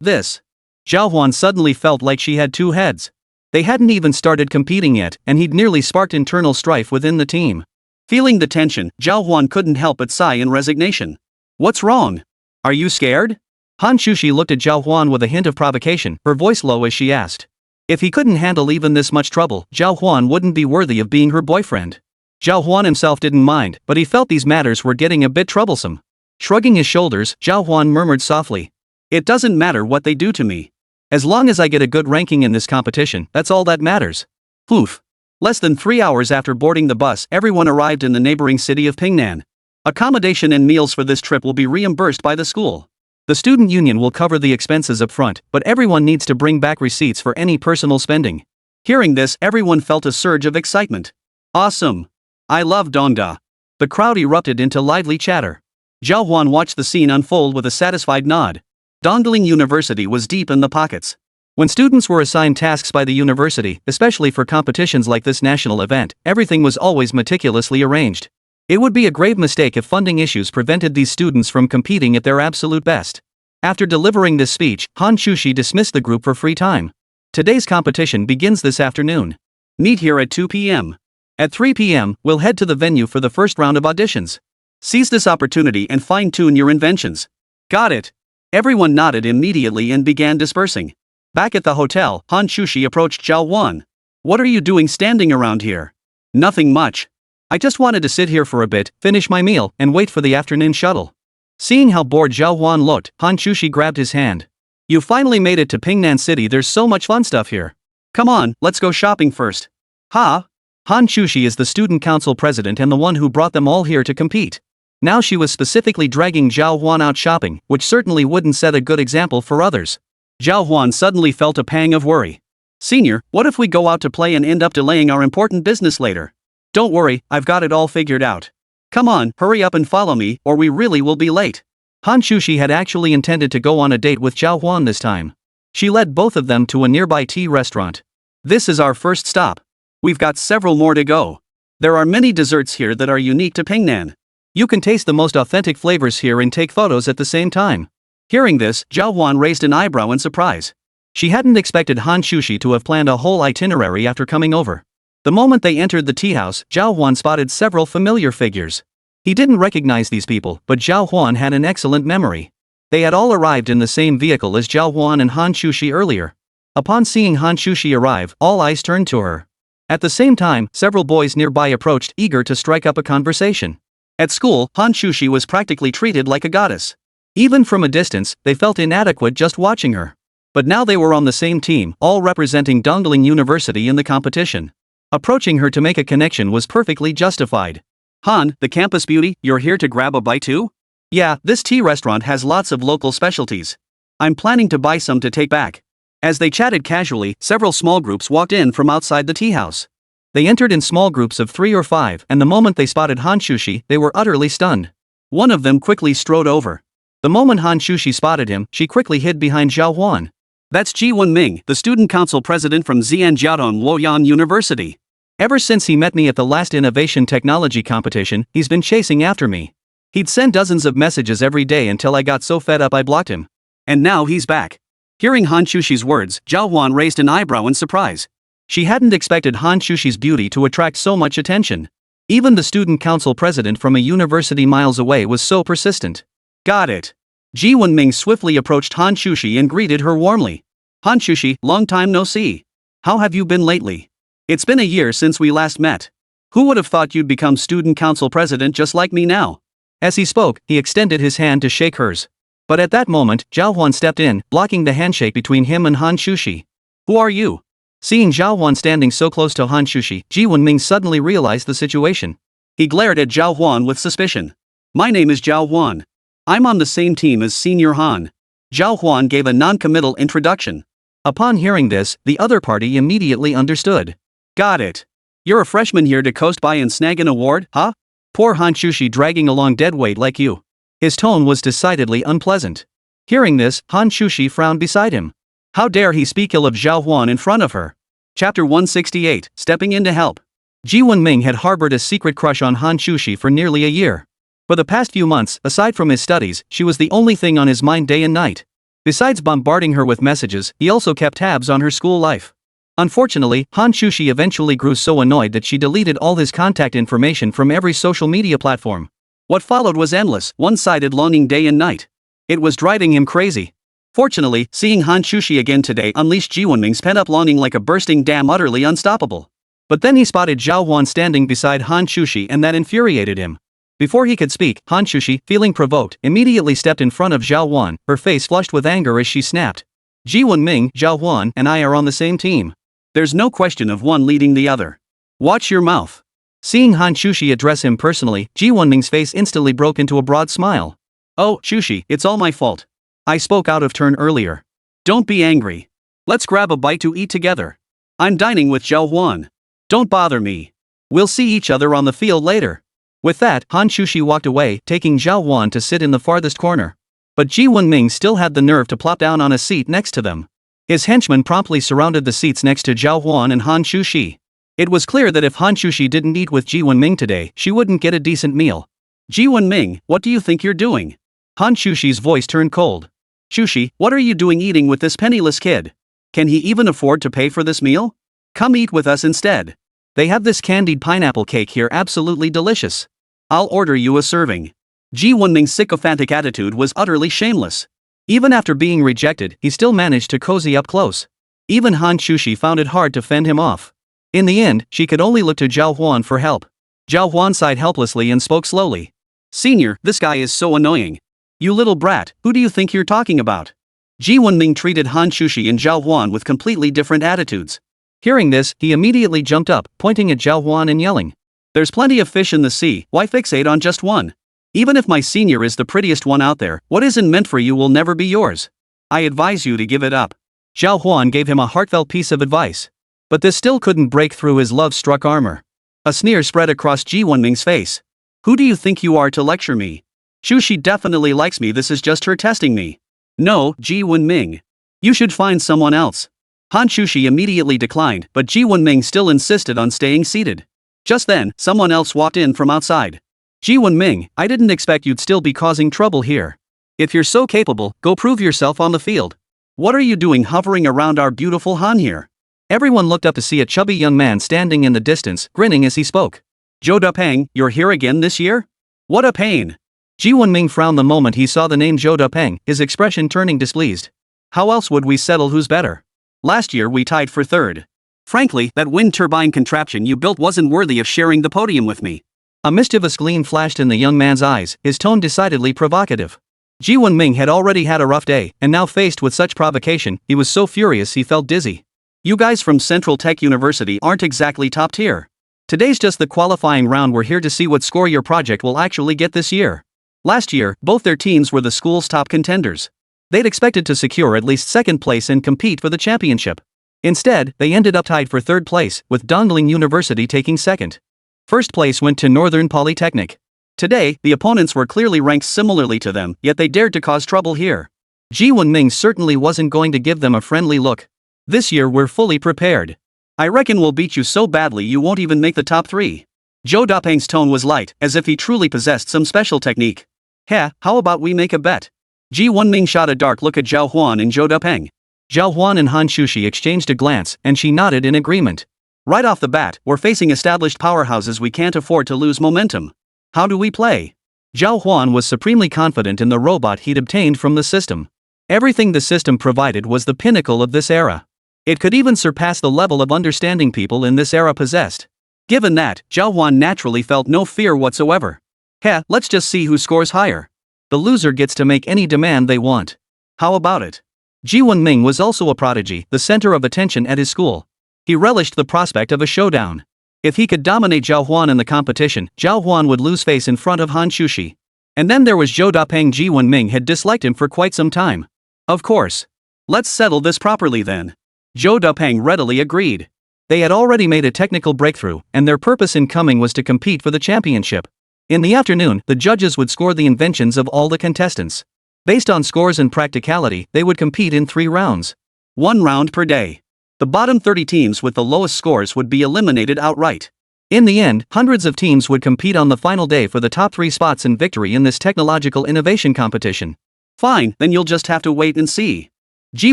This. Zhào Huān suddenly felt like she had 2 heads. They hadn't even started competing yet, and he'd nearly sparked internal strife within the team. Feeling the tension, Zhào Huān couldn't help but sigh in resignation. What's wrong? Are you scared? Hán Chǔxī looked at Zhào Huān with a hint of provocation, her voice low as she asked. If he couldn't handle even this much trouble, Zhào Huān wouldn't be worthy of being her boyfriend. Zhào Huān himself didn't mind, but he felt these matters were getting a bit troublesome. Shrugging his shoulders, Zhào Huān murmured softly. It doesn't matter what they do to me. As long as I get a good ranking in this competition, that's all that matters. Poof. Less than 3 hours after boarding the bus, everyone arrived in the neighboring city of Pingnan. Accommodation and meals for this trip will be reimbursed by the school. The student union will cover the expenses up front, but everyone needs to bring back receipts for any personal spending. Hearing this, everyone felt a surge of excitement. Awesome. I love Dongda. The crowd erupted into lively chatter. Zhào Huān watched the scene unfold with a satisfied nod. Dongling University was deep in the pockets. When students were assigned tasks by the university, especially for competitions like this national event, everything was always meticulously arranged. It would be a grave mistake if funding issues prevented these students from competing at their absolute best. After delivering this speech, Hán Chǔxī dismissed the group for free time. Today's competition begins this afternoon. Meet here at 2 p.m. At 3 p.m., we'll head to the venue for the first round of auditions. Seize this opportunity and fine-tune your inventions. Got it. Everyone nodded immediately and began dispersing. Back at the hotel, Hán Chǔxī approached Zhào Huān. What are you doing standing around here? Nothing much. I just wanted to sit here for a bit, finish my meal, and wait for the afternoon shuttle. Seeing how bored Zhào Huān looked, Hán Chǔxī grabbed his hand. You finally made it to Pingnan City. There's so much fun stuff here. Come on, let's go shopping first. Ha! Hán Chǔxī is the student council president and the one who brought them all here to compete. Now she was specifically dragging Zhào Huān out shopping, which certainly wouldn't set a good example for others. Zhào Huān suddenly felt a pang of worry. Senior, what if we go out to play and end up delaying our important business later? Don't worry, I've got it all figured out. Come on, hurry up and follow me, or we really will be late. Hán Chǔxī had actually intended to go on a date with Zhào Huān this time. She led both of them to a nearby tea restaurant. This is our first stop. We've got several more to go. There are many desserts here that are unique to Pingnan. You can taste the most authentic flavors here and take photos at the same time. Hearing this, Zhào Huān raised an eyebrow in surprise. She hadn't expected Hán Chǔxī to have planned a whole itinerary after coming over. The moment they entered the tea house, Zhào Huān spotted several familiar figures. He didn't recognize these people, but Zhào Huān had an excellent memory. They had all arrived in the same vehicle as Zhào Huān and Hán Chǔxī earlier. Upon seeing Hán Chǔxī arrive, all eyes turned to her. At the same time, several boys nearby approached, eager to strike up a conversation. At school, Hán Chǔxī was practically treated like a goddess. Even from a distance, they felt inadequate just watching her. But now they were on the same team, all representing Dongling University in the competition. Approaching her to make a connection was perfectly justified. Han, the campus beauty, you're here to grab a bite too? Yeah, this tea restaurant has lots of local specialties. I'm planning to buy some to take back. As they chatted casually, several small groups walked in from outside the tea house. They entered in small groups of 3 or 5, and the moment they spotted Hán Chǔxī, they were utterly stunned. One of them quickly strode over. The moment Hán Chǔxī spotted him, she quickly hid behind Zhào Huān. That's Ji Wenming, the student council president from Zhejiang Luoyang University. Ever since he met me at the last innovation technology competition, he's been chasing after me. He'd send dozens of messages every day until I got so fed up I blocked him. And now he's back. Hearing Hán Chǔxī's words, Zhào Huān raised an eyebrow in surprise. She hadn't expected Hán Chǔxī's beauty to attract so much attention. Even the student council president from a university miles away was so persistent. Got it. Ji Wenming swiftly approached Hán Chǔxī and greeted her warmly. Hán Chǔxī, long time no see. How have you been lately? It's been a year since we last met. Who would have thought you'd become student council president just like me now? As he spoke, he extended his hand to shake hers. But at that moment, Zhào Huān stepped in, blocking the handshake between him and Hán Chǔxī. Who are you? Seeing Zhào Huān standing so close to Hán Chǔxī, Ji Wenming suddenly realized the situation. He glared at Zhào Huān with suspicion. My name is Zhào Huān. I'm on the same team as Senior Han. Zhào Huān gave a non-committal introduction. Upon hearing this, the other party immediately understood. Got it. You're a freshman here to coast by and snag an award, huh? Poor Hán Chǔxī dragging along dead weight like you. His tone was decidedly unpleasant. Hearing this, Hán Chǔxī frowned beside him. How dare he speak ill of Zhào Huān in front of her? Chapter 168, Stepping in to Help. Ji Wenming had harbored a secret crush on Hán Chǔxī for nearly a year. For the past few months, aside from his studies, she was the only thing on his mind day and night. Besides bombarding her with messages, he also kept tabs on her school life. Unfortunately, Hán Chǔxī eventually grew so annoyed that she deleted all his contact information from every social media platform. What followed was endless, one-sided longing day and night. It was driving him crazy. Fortunately, seeing Hán Chǔxī again today unleashed Ji Wenming's pent-up longing like a bursting dam, utterly unstoppable. But then he spotted Zhào Huān standing beside Hán Chǔxī, and that infuriated him. Before he could speak, Hán Chǔxī, feeling provoked, immediately stepped in front of Zhào Huān, her face flushed with anger as she snapped. Ji Wenming, Zhào Huān, and I are on the same team. There's no question of one leading the other. Watch your mouth. Seeing Hán Chǔxī address him personally, Ji Wenming's face instantly broke into a broad smile. Oh, Chǔxī, it's all my fault. I spoke out of turn earlier. Don't be angry. Let's grab a bite to eat together. I'm dining with Zhào Huān. Don't bother me. We'll see each other on the field later. With that, Hán Chǔxī walked away, taking Zhào Huān to sit in the farthest corner. But Ji Wenming still had the nerve to plop down on a seat next to them. His henchmen promptly surrounded the seats next to Zhào Huān and Hán Chǔxī. It was clear that if Hán Chǔxī didn't eat with Ji Wenming today, she wouldn't get a decent meal. Ji Wenming, what do you think you're doing? Hán Chǔxī's voice turned cold. Chǔxī, what are you doing eating with this penniless kid? Can he even afford to pay for this meal? Come eat with us instead. They have this candied pineapple cake here, absolutely delicious. I'll order you a serving. Ji Wunming's sycophantic attitude was utterly shameless. Even after being rejected, he still managed to cozy up close. Even Hán Chǔxī found it hard to fend him off. In the end, she could only look to Zhào Huān for help. Zhào Huān sighed helplessly and spoke slowly. Senior, this guy is so annoying. You little brat, who do you think you're talking about? Ji Wunming treated Hán Chǔxī and Zhào Huān with completely different attitudes. Hearing this, he immediately jumped up, pointing at Zhào Huān and yelling. There's plenty of fish in the sea, why fixate on just one? Even if my senior is the prettiest one out there, what isn't meant for you will never be yours. I advise you to give it up. Zhào Huān gave him a heartfelt piece of advice. But this still couldn't break through his love-struck armor. A sneer spread across Ji Wunming's face. Who do you think you are to lecture me? Chǔxī definitely likes me, this is just her testing me. No, Ji Wunming. You should find someone else. Hán Chǔxī immediately declined, but Ji Wunming still insisted on staying seated. Just then, someone else walked in from outside. Ji Wunming, I didn't expect you'd still be causing trouble here. If you're so capable, go prove yourself on the field. What are you doing hovering around our beautiful Han here? Everyone looked up to see a chubby young man standing in the distance, grinning as he spoke. Zhou Dupeng, you're here again this year? What a pain. Ji Wunming frowned the moment he saw the name Zhou Dupeng, his expression turning displeased. How else would we settle who's better? Last year we tied for third. Frankly, that wind turbine contraption you built wasn't worthy of sharing the podium with me. A mischievous gleam flashed in the young man's eyes, his tone decidedly provocative. Ji Wunming had already had a rough day, and now faced with such provocation, he was so furious he felt dizzy. You guys from Central Tech University aren't exactly top tier. Today's just the qualifying round, we're here to see what score your project will actually get this year. Last year, both their teams were the school's top contenders. They'd expected to secure at least second place and compete for the championship. Instead, they ended up tied for third place, with Dongling University taking second. First place went to Northern Polytechnic. Today, the opponents were clearly ranked similarly to them, yet they dared to cause trouble here. Ji Wunming certainly wasn't going to give them a friendly look. This year we're fully prepared. I reckon we'll beat you so badly you won't even make the top 3. Zhou Dupeng's tone was light, as if he truly possessed some special technique. Heh, how about we make a bet? Ji Wunming shot a dark look at Zhào Huān and Zhou Dupeng. Zhào Huān and Hán Chǔxī exchanged a glance, and she nodded in agreement. Right off the bat, we're facing established powerhouses, we can't afford to lose momentum. How do we play? Zhào Huān was supremely confident in the robot he'd obtained from the system. Everything the system provided was the pinnacle of this era. It could even surpass the level of understanding people in this era possessed. Given that, Zhào Huān naturally felt no fear whatsoever. Heh, let's just see who scores higher. The loser gets to make any demand they want. How about it? Ji Wunming was also a prodigy, the center of attention at his school. He relished the prospect of a showdown. If he could dominate Zhào Huān in the competition, Zhào Huān would lose face in front of Hán Chǔxī. And then there was Zhou Dupeng. Ji Wunming had disliked him for quite some time. Of course. Let's settle this properly then. Zhou Dupeng readily agreed. They had already made a technical breakthrough, and their purpose in coming was to compete for the championship. In the afternoon, the judges would score the inventions of all the contestants. Based on scores and practicality, they would compete in 3 rounds. 1 round per day. The bottom 30 teams with the lowest scores would be eliminated outright. In the end, hundreds of teams would compete on the final day for the top 3 spots and victory in this technological innovation competition. Fine, then you'll just have to wait and see. Ji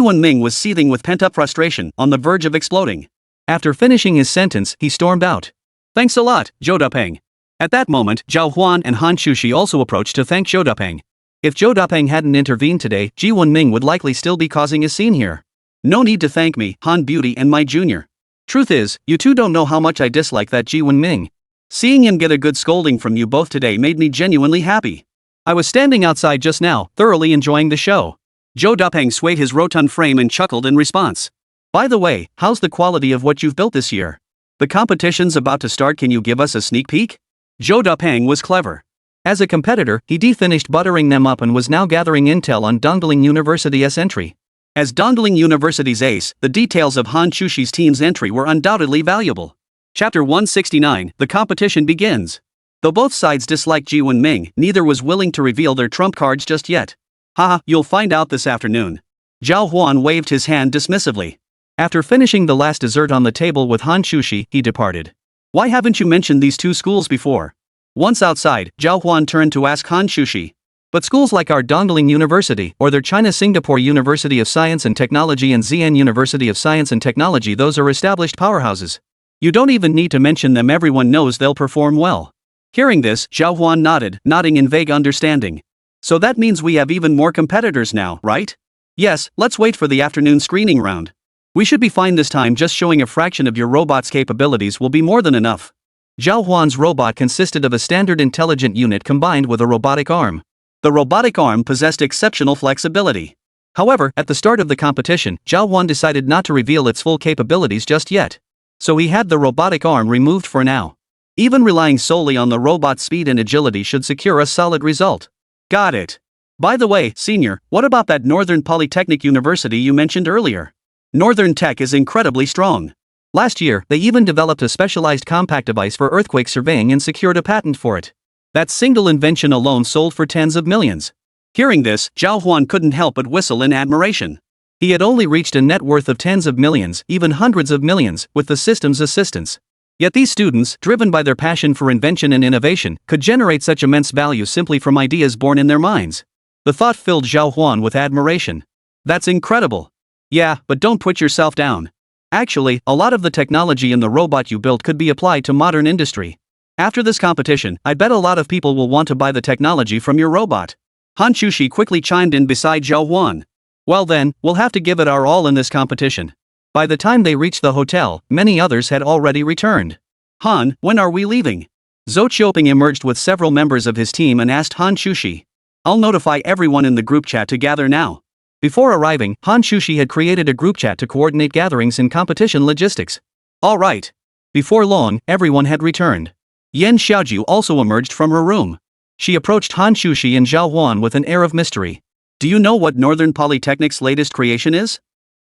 Wunming was seething with pent-up frustration, on the verge of exploding. After finishing his sentence, he stormed out. Thanks a lot, Zhou Dupeng. At that moment, Zhào Huān and Hán Chǔxī also approached to thank Zhou Dupeng. If Zhou Dupeng hadn't intervened today, Ji Wunming would likely still be causing a scene here. No need to thank me, Han Beauty and my junior. Truth is, you two don't know how much I dislike that Ji Wunming. Seeing him get a good scolding from you both today made me genuinely happy. I was standing outside just now, thoroughly enjoying the show. Zhou Dupeng swayed his rotund frame and chuckled in response. By the way, how's the quality of what you've built this year? The competition's about to start, can you give us a sneak peek? Zhou Dupeng was clever. As a competitor, he finished buttering them up and was now gathering intel on Dongling University's entry. As Dongling University's ace, the details of Hán Chǔxī's team's entry were undoubtedly valuable. Chapter 169, the competition begins. Though both sides disliked Ji Wunming, neither was willing to reveal their trump cards just yet. Haha, you'll find out this afternoon. Zhào Huān waved his hand dismissively. After finishing the last dessert on the table with Hán Chǔxī, he departed. Why haven't you mentioned these 2 schools before? Once outside, Zhào Huān turned to ask Hán Chǔxī. But schools like our Dongling University, or their China Singapore University of Science and Technology and Xi'an University of Science and Technology, those are established powerhouses. You don't even need to mention them, everyone knows they'll perform well. Hearing this, Zhào Huān nodded, nodding in vague understanding. So that means we have even more competitors now, right? Yes, let's wait for the afternoon screening round. We should be fine this time. Just showing a fraction of your robot's capabilities will be more than enough. Zhào Huān's robot consisted of a standard intelligent unit combined with a robotic arm. The robotic arm possessed exceptional flexibility. However, at the start of the competition, Zhào Huān decided not to reveal its full capabilities just yet. So he had the robotic arm removed for now. Even relying solely on the robot's speed and agility should secure a solid result. Got it. By the way, Senior, what about that Northern Polytechnic University you mentioned earlier? Northern Tech is incredibly strong. Last year, they even developed a specialized compact device for earthquake surveying and secured a patent for it. That single invention alone sold for tens of millions. Hearing this, Zhào Huān couldn't help but whistle in admiration. He had only reached a net worth of tens of millions, even hundreds of millions, with the system's assistance. Yet these students, driven by their passion for invention and innovation, could generate such immense value simply from ideas born in their minds. The thought filled Zhào Huān with admiration. That's incredible. Yeah, but don't put yourself down. Actually, a lot of the technology in the robot you built could be applied to modern industry. After this competition, I bet a lot of people will want to buy the technology from your robot. Hán Chǔxī quickly chimed in beside Zhào Huān. Well then, we'll have to give it our all in this competition. By the time they reached the hotel, many others had already returned. Han, when are we leaving? Zhou Qiuping emerged with several members of his team and asked Hán Chǔxī. I'll notify everyone in the group chat to gather now. Before arriving, Hán Chǔxī had created a group chat to coordinate gatherings and competition logistics. All right. Before long, everyone had returned. Yan Xiaoju also emerged from her room. She approached Hán Chǔxī and Zhào Huān with an air of mystery. Do you know what Northern Polytechnic's latest creation is?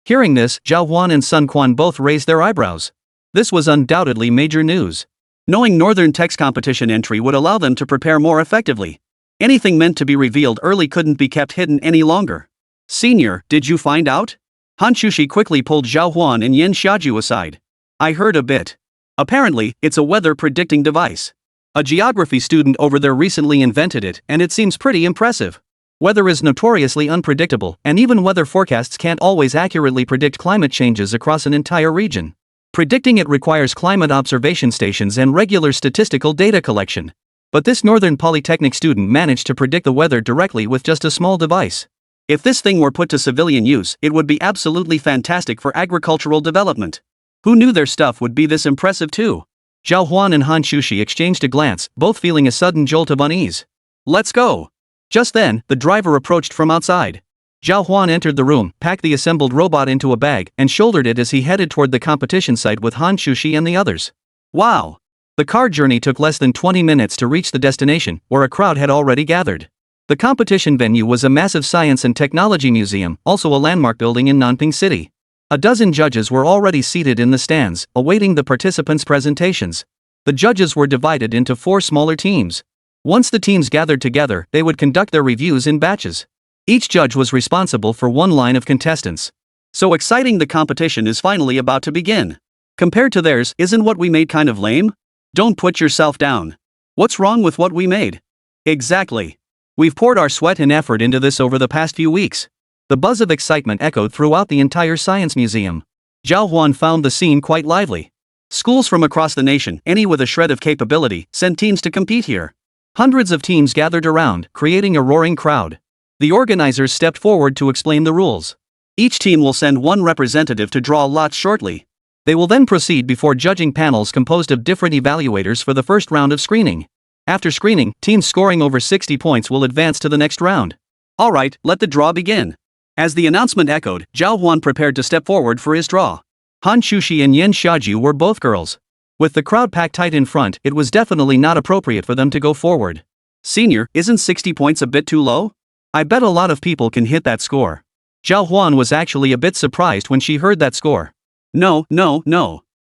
Hearing this, Zhào Huān and Sun Quan both raised their eyebrows. This was undoubtedly major news. Knowing Northern Tech's competition entry would allow them to prepare more effectively. Anything meant to be revealed early couldn't be kept hidden any longer. Senior, did you find out? Hán Chǔxī quickly pulled Zhào Huān and Yan Xiaoju aside. I heard a bit. Apparently, it's a weather predicting device. A geography student over there recently invented it, and it seems pretty impressive. Weather is notoriously unpredictable, and even weather forecasts can't always accurately predict climate changes across an entire region. Predicting it requires climate observation stations and regular statistical data collection. But this Northern Polytechnic student managed to predict the weather directly with just a small device. If this thing were put to civilian use, it would be absolutely fantastic for agricultural development. Who knew their stuff would be this impressive too? Zhào Huān and Hán Chǔxī exchanged a glance, both feeling a sudden jolt of unease. Let's go. Just then, the driver approached from outside. Zhào Huān entered the room, packed the assembled robot into a bag, and shouldered it as he headed toward the competition site with Hán Chǔxī and the others. Wow! The car journey took less than 20 minutes to reach the destination, where a crowd had already gathered. The competition venue was a massive science and technology museum, also a landmark building in Nanping City. A dozen judges were already seated in the stands, awaiting the participants' presentations. The judges were divided into 4 smaller teams. Once the teams gathered together, they would conduct their reviews in batches. Each judge was responsible for one line of contestants. So exciting, the competition is finally about to begin. Compared to theirs, isn't what we made kind of lame? Don't put yourself down. What's wrong with what we made? Exactly. We've poured our sweat and effort into this over the past few weeks. The buzz of excitement echoed throughout the entire science museum. Zhào Huān found the scene quite lively. Schools from across the nation, any with a shred of capability, sent teams to compete here. Hundreds of teams gathered around, creating a roaring crowd. The organizers stepped forward to explain the rules. Each team will send one representative to draw lots shortly. They will then proceed before judging panels composed of different evaluators for the first round of screening. After screening, teams scoring over 60 points will advance to the next round. Alright, let the draw begin. As the announcement echoed, Zhào Huān prepared to step forward for his draw. Hán Chǔxī and Yan Xiaoju were both girls. With the crowd packed tight in front, it was definitely not appropriate for them to go forward. Senior, isn't 60 points a bit too low? I bet a lot of people can hit that score. Zhào Huān was actually a bit surprised when she heard that score. No.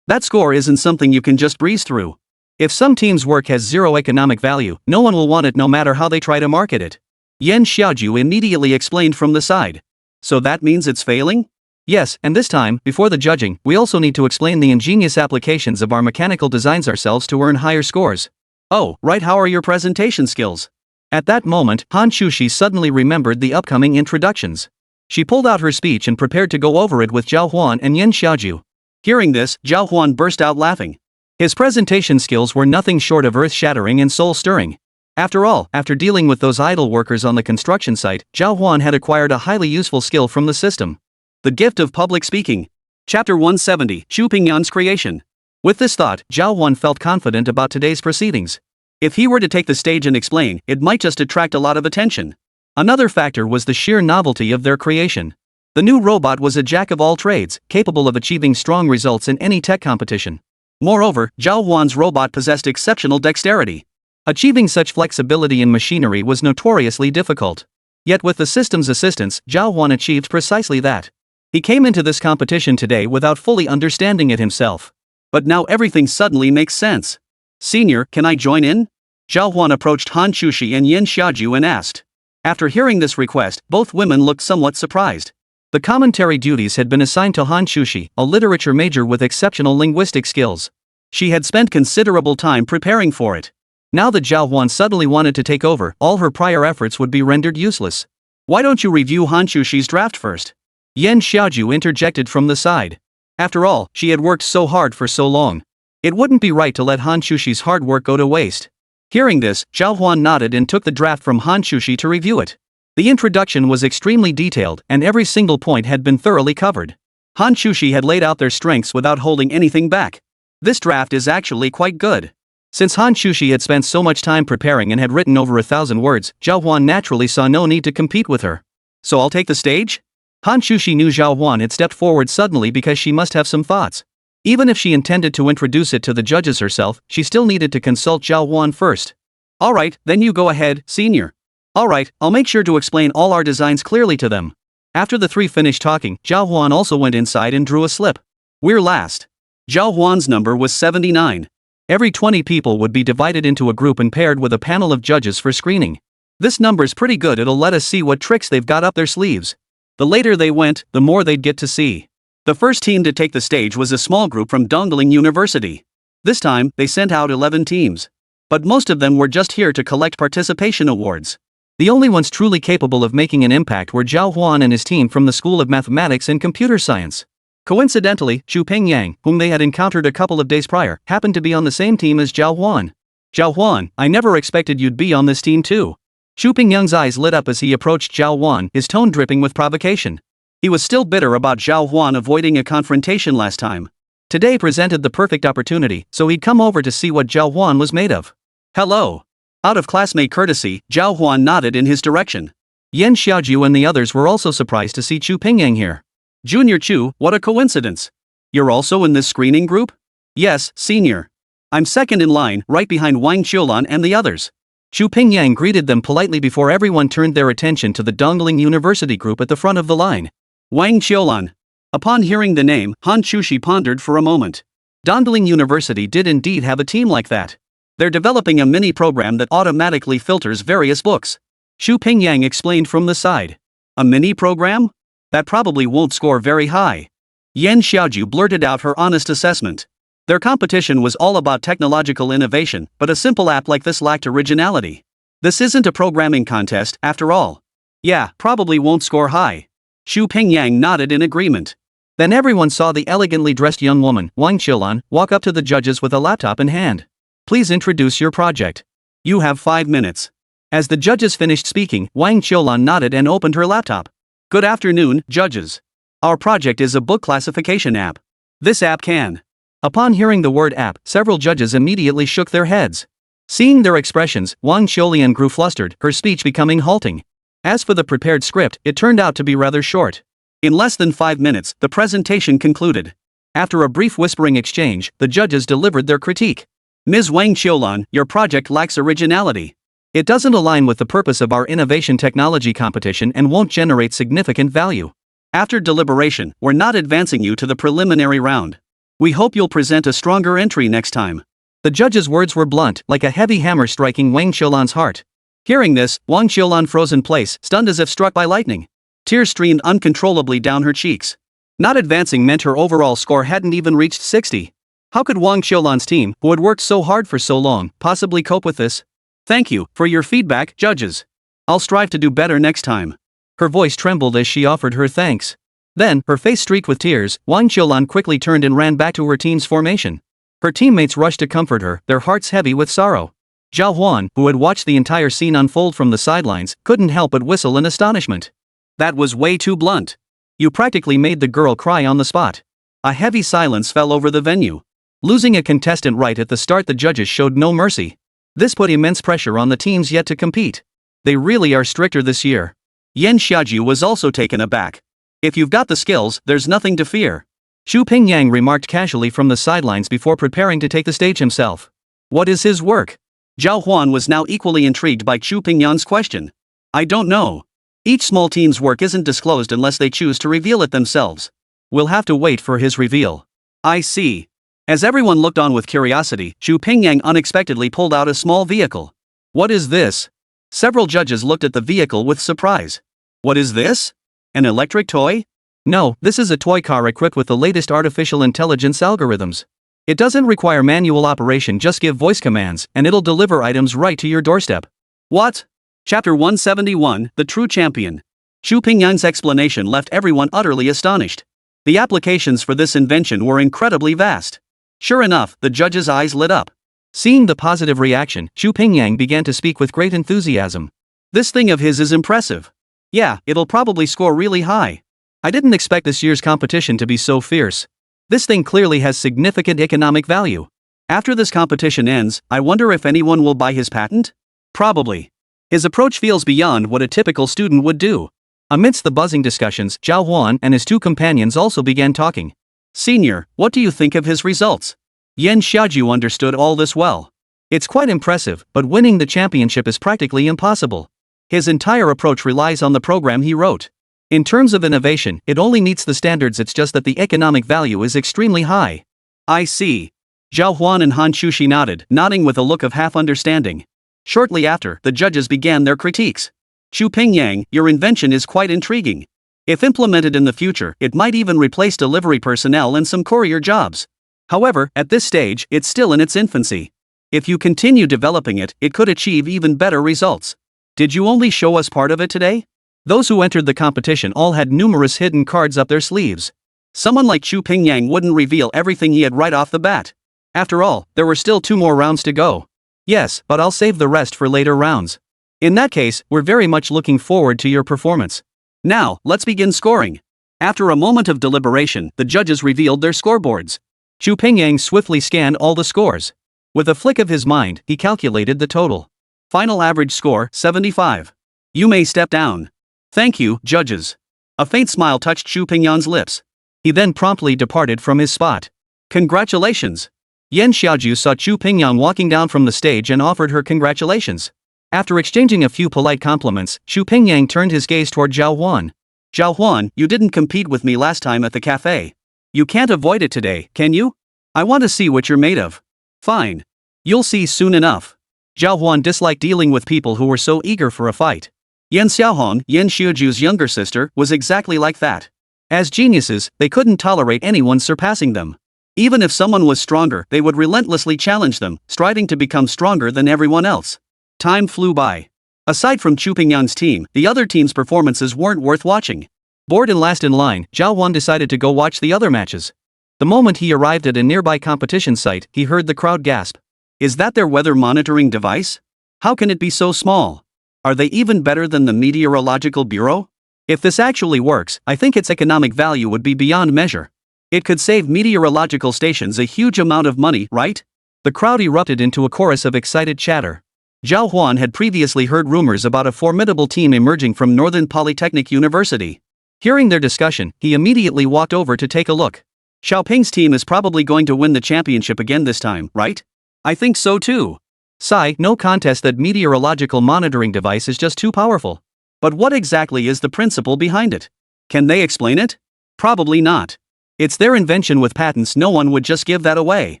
That score isn't something you can just breeze through. If some team's work has zero economic value, no one will want it no matter how they try to market it. Yan Xiaoju immediately explained from the side. So that means it's failing? Yes, and this time, before the judging, we also need to explain the ingenious applications of our mechanical designs ourselves to earn higher scores. Oh, right, how are your presentation skills? At that moment, Hán Chǔxī suddenly remembered the upcoming introductions. She pulled out her speech and prepared to go over it with Zhào Huān and Yen Xiaoju. Hearing this, Zhào Huān burst out laughing. His presentation skills were nothing short of earth-shattering and soul-stirring. After all, after dealing with those idle workers on the construction site, Zhào Huān had acquired a highly useful skill from the system. The gift of public speaking. Chapter 170, Xu Pingyan's creation. With this thought, Zhào Huān felt confident about today's proceedings. If he were to take the stage and explain, it might just attract a lot of attention. Another factor was the sheer novelty of their creation. The new robot was a jack of all trades, capable of achieving strong results in any tech competition. Moreover, Zhào Huān's robot possessed exceptional dexterity. Achieving such flexibility in machinery was notoriously difficult. Yet with the system's assistance, Zhào Huān achieved precisely that. He came into this competition today without fully understanding it himself. But now everything suddenly makes sense. Senior, can I join in? Zhào Huān approached Hán Chǔxī and Yen Xiaoju and asked. After hearing this request, both women looked somewhat surprised. The commentary duties had been assigned to Hán Chǔxī, a literature major with exceptional linguistic skills. She had spent considerable time preparing for it. Now that Zhào Huān suddenly wanted to take over, all her prior efforts would be rendered useless. Why don't you review Hán Chǔxī's draft first? Yen Xiaoju interjected from the side. After all, she had worked so hard for so long. It wouldn't be right to let Hán Chǔxī's hard work go to waste. Hearing this, Zhào Huān nodded and took the draft from Hán Chǔxī to review it. The introduction was extremely detailed, and every single point had been thoroughly covered. Hán Chǔxī had laid out their strengths without holding anything back. This draft is actually quite good. Since Hán Chǔxī had spent so much time preparing and had written over 1,000 words, Zhào Huān naturally saw no need to compete with her. So I'll take the stage? Hán Chǔxī knew Zhào Huān had stepped forward suddenly because she must have some thoughts. Even if she intended to introduce it to the judges herself, she still needed to consult Zhào Huān first. Alright, then you go ahead, senior. Alright, I'll make sure to explain all our designs clearly to them. After the three finished talking, Zhào Huān also went inside and drew a slip. We're last. Zhào Huān's number was 79. Every 20 people would be divided into a group and paired with a panel of judges for screening. This number's pretty good, it'll let us see what tricks they've got up their sleeves. The later they went, the more they'd get to see. The first team to take the stage was a small group from Dongling University. This time, they sent out 11 teams. But most of them were just here to collect participation awards. The only ones truly capable of making an impact were Zhào Huān and his team from the School of Mathematics and Computer Science. Coincidentally, Xu Pingyang, whom they had encountered a couple of days prior, happened to be on the same team as Zhào Huān. Zhào Huān, I never expected you'd be on this team too. Xu Pingyang's eyes lit up as he approached Zhào Huān, his tone dripping with provocation. He was still bitter about Zhào Huān avoiding a confrontation last time. Today presented the perfect opportunity, so he'd come over to see what Zhào Huān was made of. Hello. Out of classmate courtesy, Zhào Huān nodded in his direction. Yen Xiaoju and the others were also surprised to see Xu Pingyang here. Junior Chu, what a coincidence. You're also in this screening group? Yes, senior. I'm second in line, right behind Wang Qiulan and the others. Xu Pingyang greeted them politely before everyone turned their attention to the Dongling University group at the front of the line. Wang Qiulan. Upon hearing the name, Hán Chǔxī pondered for a moment. Dongling University did indeed have a team like that. They're developing a mini program that automatically filters various books. Xu Pingyang explained from the side. A mini program? That probably won't score very high. Yen Xiaoju blurted out her honest assessment. Their competition was all about technological innovation, but a simple app like this lacked originality. This isn't a programming contest, after all. Yeah, probably won't score high. Xu Pingyang nodded in agreement. Then everyone saw the elegantly dressed young woman, Wang Qiulan, walk up to the judges with a laptop in hand. Please introduce your project. You have 5 minutes. As the judges finished speaking, Wang Qiulan nodded and opened her laptop. Good afternoon, judges. Our project is a book classification app. This app can. Upon hearing the word app, several judges immediately shook their heads. Seeing their expressions, Wang Qiulan grew flustered, her speech becoming halting. As for the prepared script, it turned out to be rather short. In less than 5 minutes, the presentation concluded. After a brief whispering exchange, the judges delivered their critique. Ms. Wang Qiulan, your project lacks originality. It doesn't align with the purpose of our innovation technology competition and won't generate significant value. After deliberation, we're not advancing you to the preliminary round. We hope you'll present a stronger entry next time. The judge's words were blunt, like a heavy hammer striking Wang Qiulan's heart. Hearing this, Wang Qiulan froze in place, stunned as if struck by lightning. Tears streamed uncontrollably down her cheeks. Not advancing meant her overall score hadn't even reached 60. How could Wang Qiulan's team, who had worked so hard for so long, possibly cope with this? Thank you for your feedback, judges. I'll strive to do better next time. Her voice trembled as she offered her thanks. Then, her face streaked with tears, Wang Qiulan quickly turned and ran back to her team's formation. Her teammates rushed to comfort her, their hearts heavy with sorrow. Zhào Huān, who had watched the entire scene unfold from the sidelines, couldn't help but whistle in astonishment. That was way too blunt. You practically made the girl cry on the spot. A heavy silence fell over the venue. Losing a contestant right at the start, the judges showed no mercy. This put immense pressure on the teams yet to compete. They really are stricter this year. Yan Xiaoju was also taken aback. If you've got the skills, there's nothing to fear. Xu Pingyang remarked casually from the sidelines before preparing to take the stage himself. What is his work? Zhào Huān was now equally intrigued by Xu Pingyang's question. I don't know. Each small team's work isn't disclosed unless they choose to reveal it themselves. We'll have to wait for his reveal. I see. As everyone looked on with curiosity, Xu Pingyang unexpectedly pulled out a small vehicle. What is this? Several judges looked at the vehicle with surprise. What is this? An electric toy? No, this is a toy car equipped with the latest artificial intelligence algorithms. It doesn't require manual operation, just give voice commands, and it'll deliver items right to your doorstep. What? Chapter 171, The True Champion. Xu Pingyang's explanation left everyone utterly astonished. The applications for this invention were incredibly vast. Sure enough, the judges' eyes lit up. Seeing the positive reaction, Xu Pingyang began to speak with great enthusiasm. This thing of his is impressive. Yeah, it'll probably score really high. I didn't expect this year's competition to be so fierce. This thing clearly has significant economic value. After this competition ends, I wonder if anyone will buy his patent? Probably. His approach feels beyond what a typical student would do. Amidst the buzzing discussions, Zhào Huān and his two companions also began talking. Senior, what do you think of his results? Yan Xiaoju understood all this well. It's quite impressive, but winning the championship is practically impossible. His entire approach relies on the program he wrote. In terms of innovation, it only meets the standards, it's just that the economic value is extremely high. I see. Zhào Huān and Hán Chǔxī nodded, nodding with a look of half-understanding. Shortly after, the judges began their critiques. Xu Pingyang, your invention is quite intriguing. If implemented in the future, it might even replace delivery personnel and some courier jobs. However, at this stage, it's still in its infancy. If you continue developing it, it could achieve even better results. Did you only show us part of it today? Those who entered the competition all had numerous hidden cards up their sleeves. Someone like Xu Pingyang wouldn't reveal everything he had right off the bat. After all, there were still 2 more rounds to go. Yes, but I'll save the rest for later rounds. In that case, we're very much looking forward to your performance. Now, let's begin scoring. After a moment of deliberation, the judges revealed their scoreboards. Xu Pingyang swiftly scanned all the scores. With a flick of his mind, he calculated the total. Final average score, 75. You may step down. Thank you, judges. A faint smile touched Xu Pingyang's lips. He then promptly departed from his spot. Congratulations. Yan Xiaoju saw Xu Pingyang walking down from the stage and offered her congratulations. After exchanging a few polite compliments, Xu Pingyang turned his gaze toward Zhào Huān. Zhào Huān, you didn't compete with me last time at the cafe. You can't avoid it today, can you? I want to see what you're made of. Fine. You'll see soon enough. Zhào Huān disliked dealing with people who were so eager for a fight. Yan Xiaohong, Yan Xiaoju's younger sister, was exactly like that. As geniuses, they couldn't tolerate anyone surpassing them. Even if someone was stronger, they would relentlessly challenge them, striving to become stronger than everyone else. Time flew by. Aside from Xu Pingyang's team, the other team's performances weren't worth watching. Bored and last in line, Zhào Huān decided to go watch the other matches. The moment he arrived at a nearby competition site, he heard the crowd gasp. Is that their weather monitoring device? How can it be so small? Are they even better than the Meteorological Bureau? If this actually works, I think its economic value would be beyond measure. It could save meteorological stations a huge amount of money, right? The crowd erupted into a chorus of excited chatter. Zhào Huān had previously heard rumors about a formidable team emerging from Northern Polytechnic University. Hearing their discussion, he immediately walked over to take a look. Xiaoping's team is probably going to win the championship again this time, right? I think so too. Sigh, no contest, that meteorological monitoring device is just too powerful. But what exactly is the principle behind it? Can they explain it? Probably not. It's their invention with patents, no one would just give that away.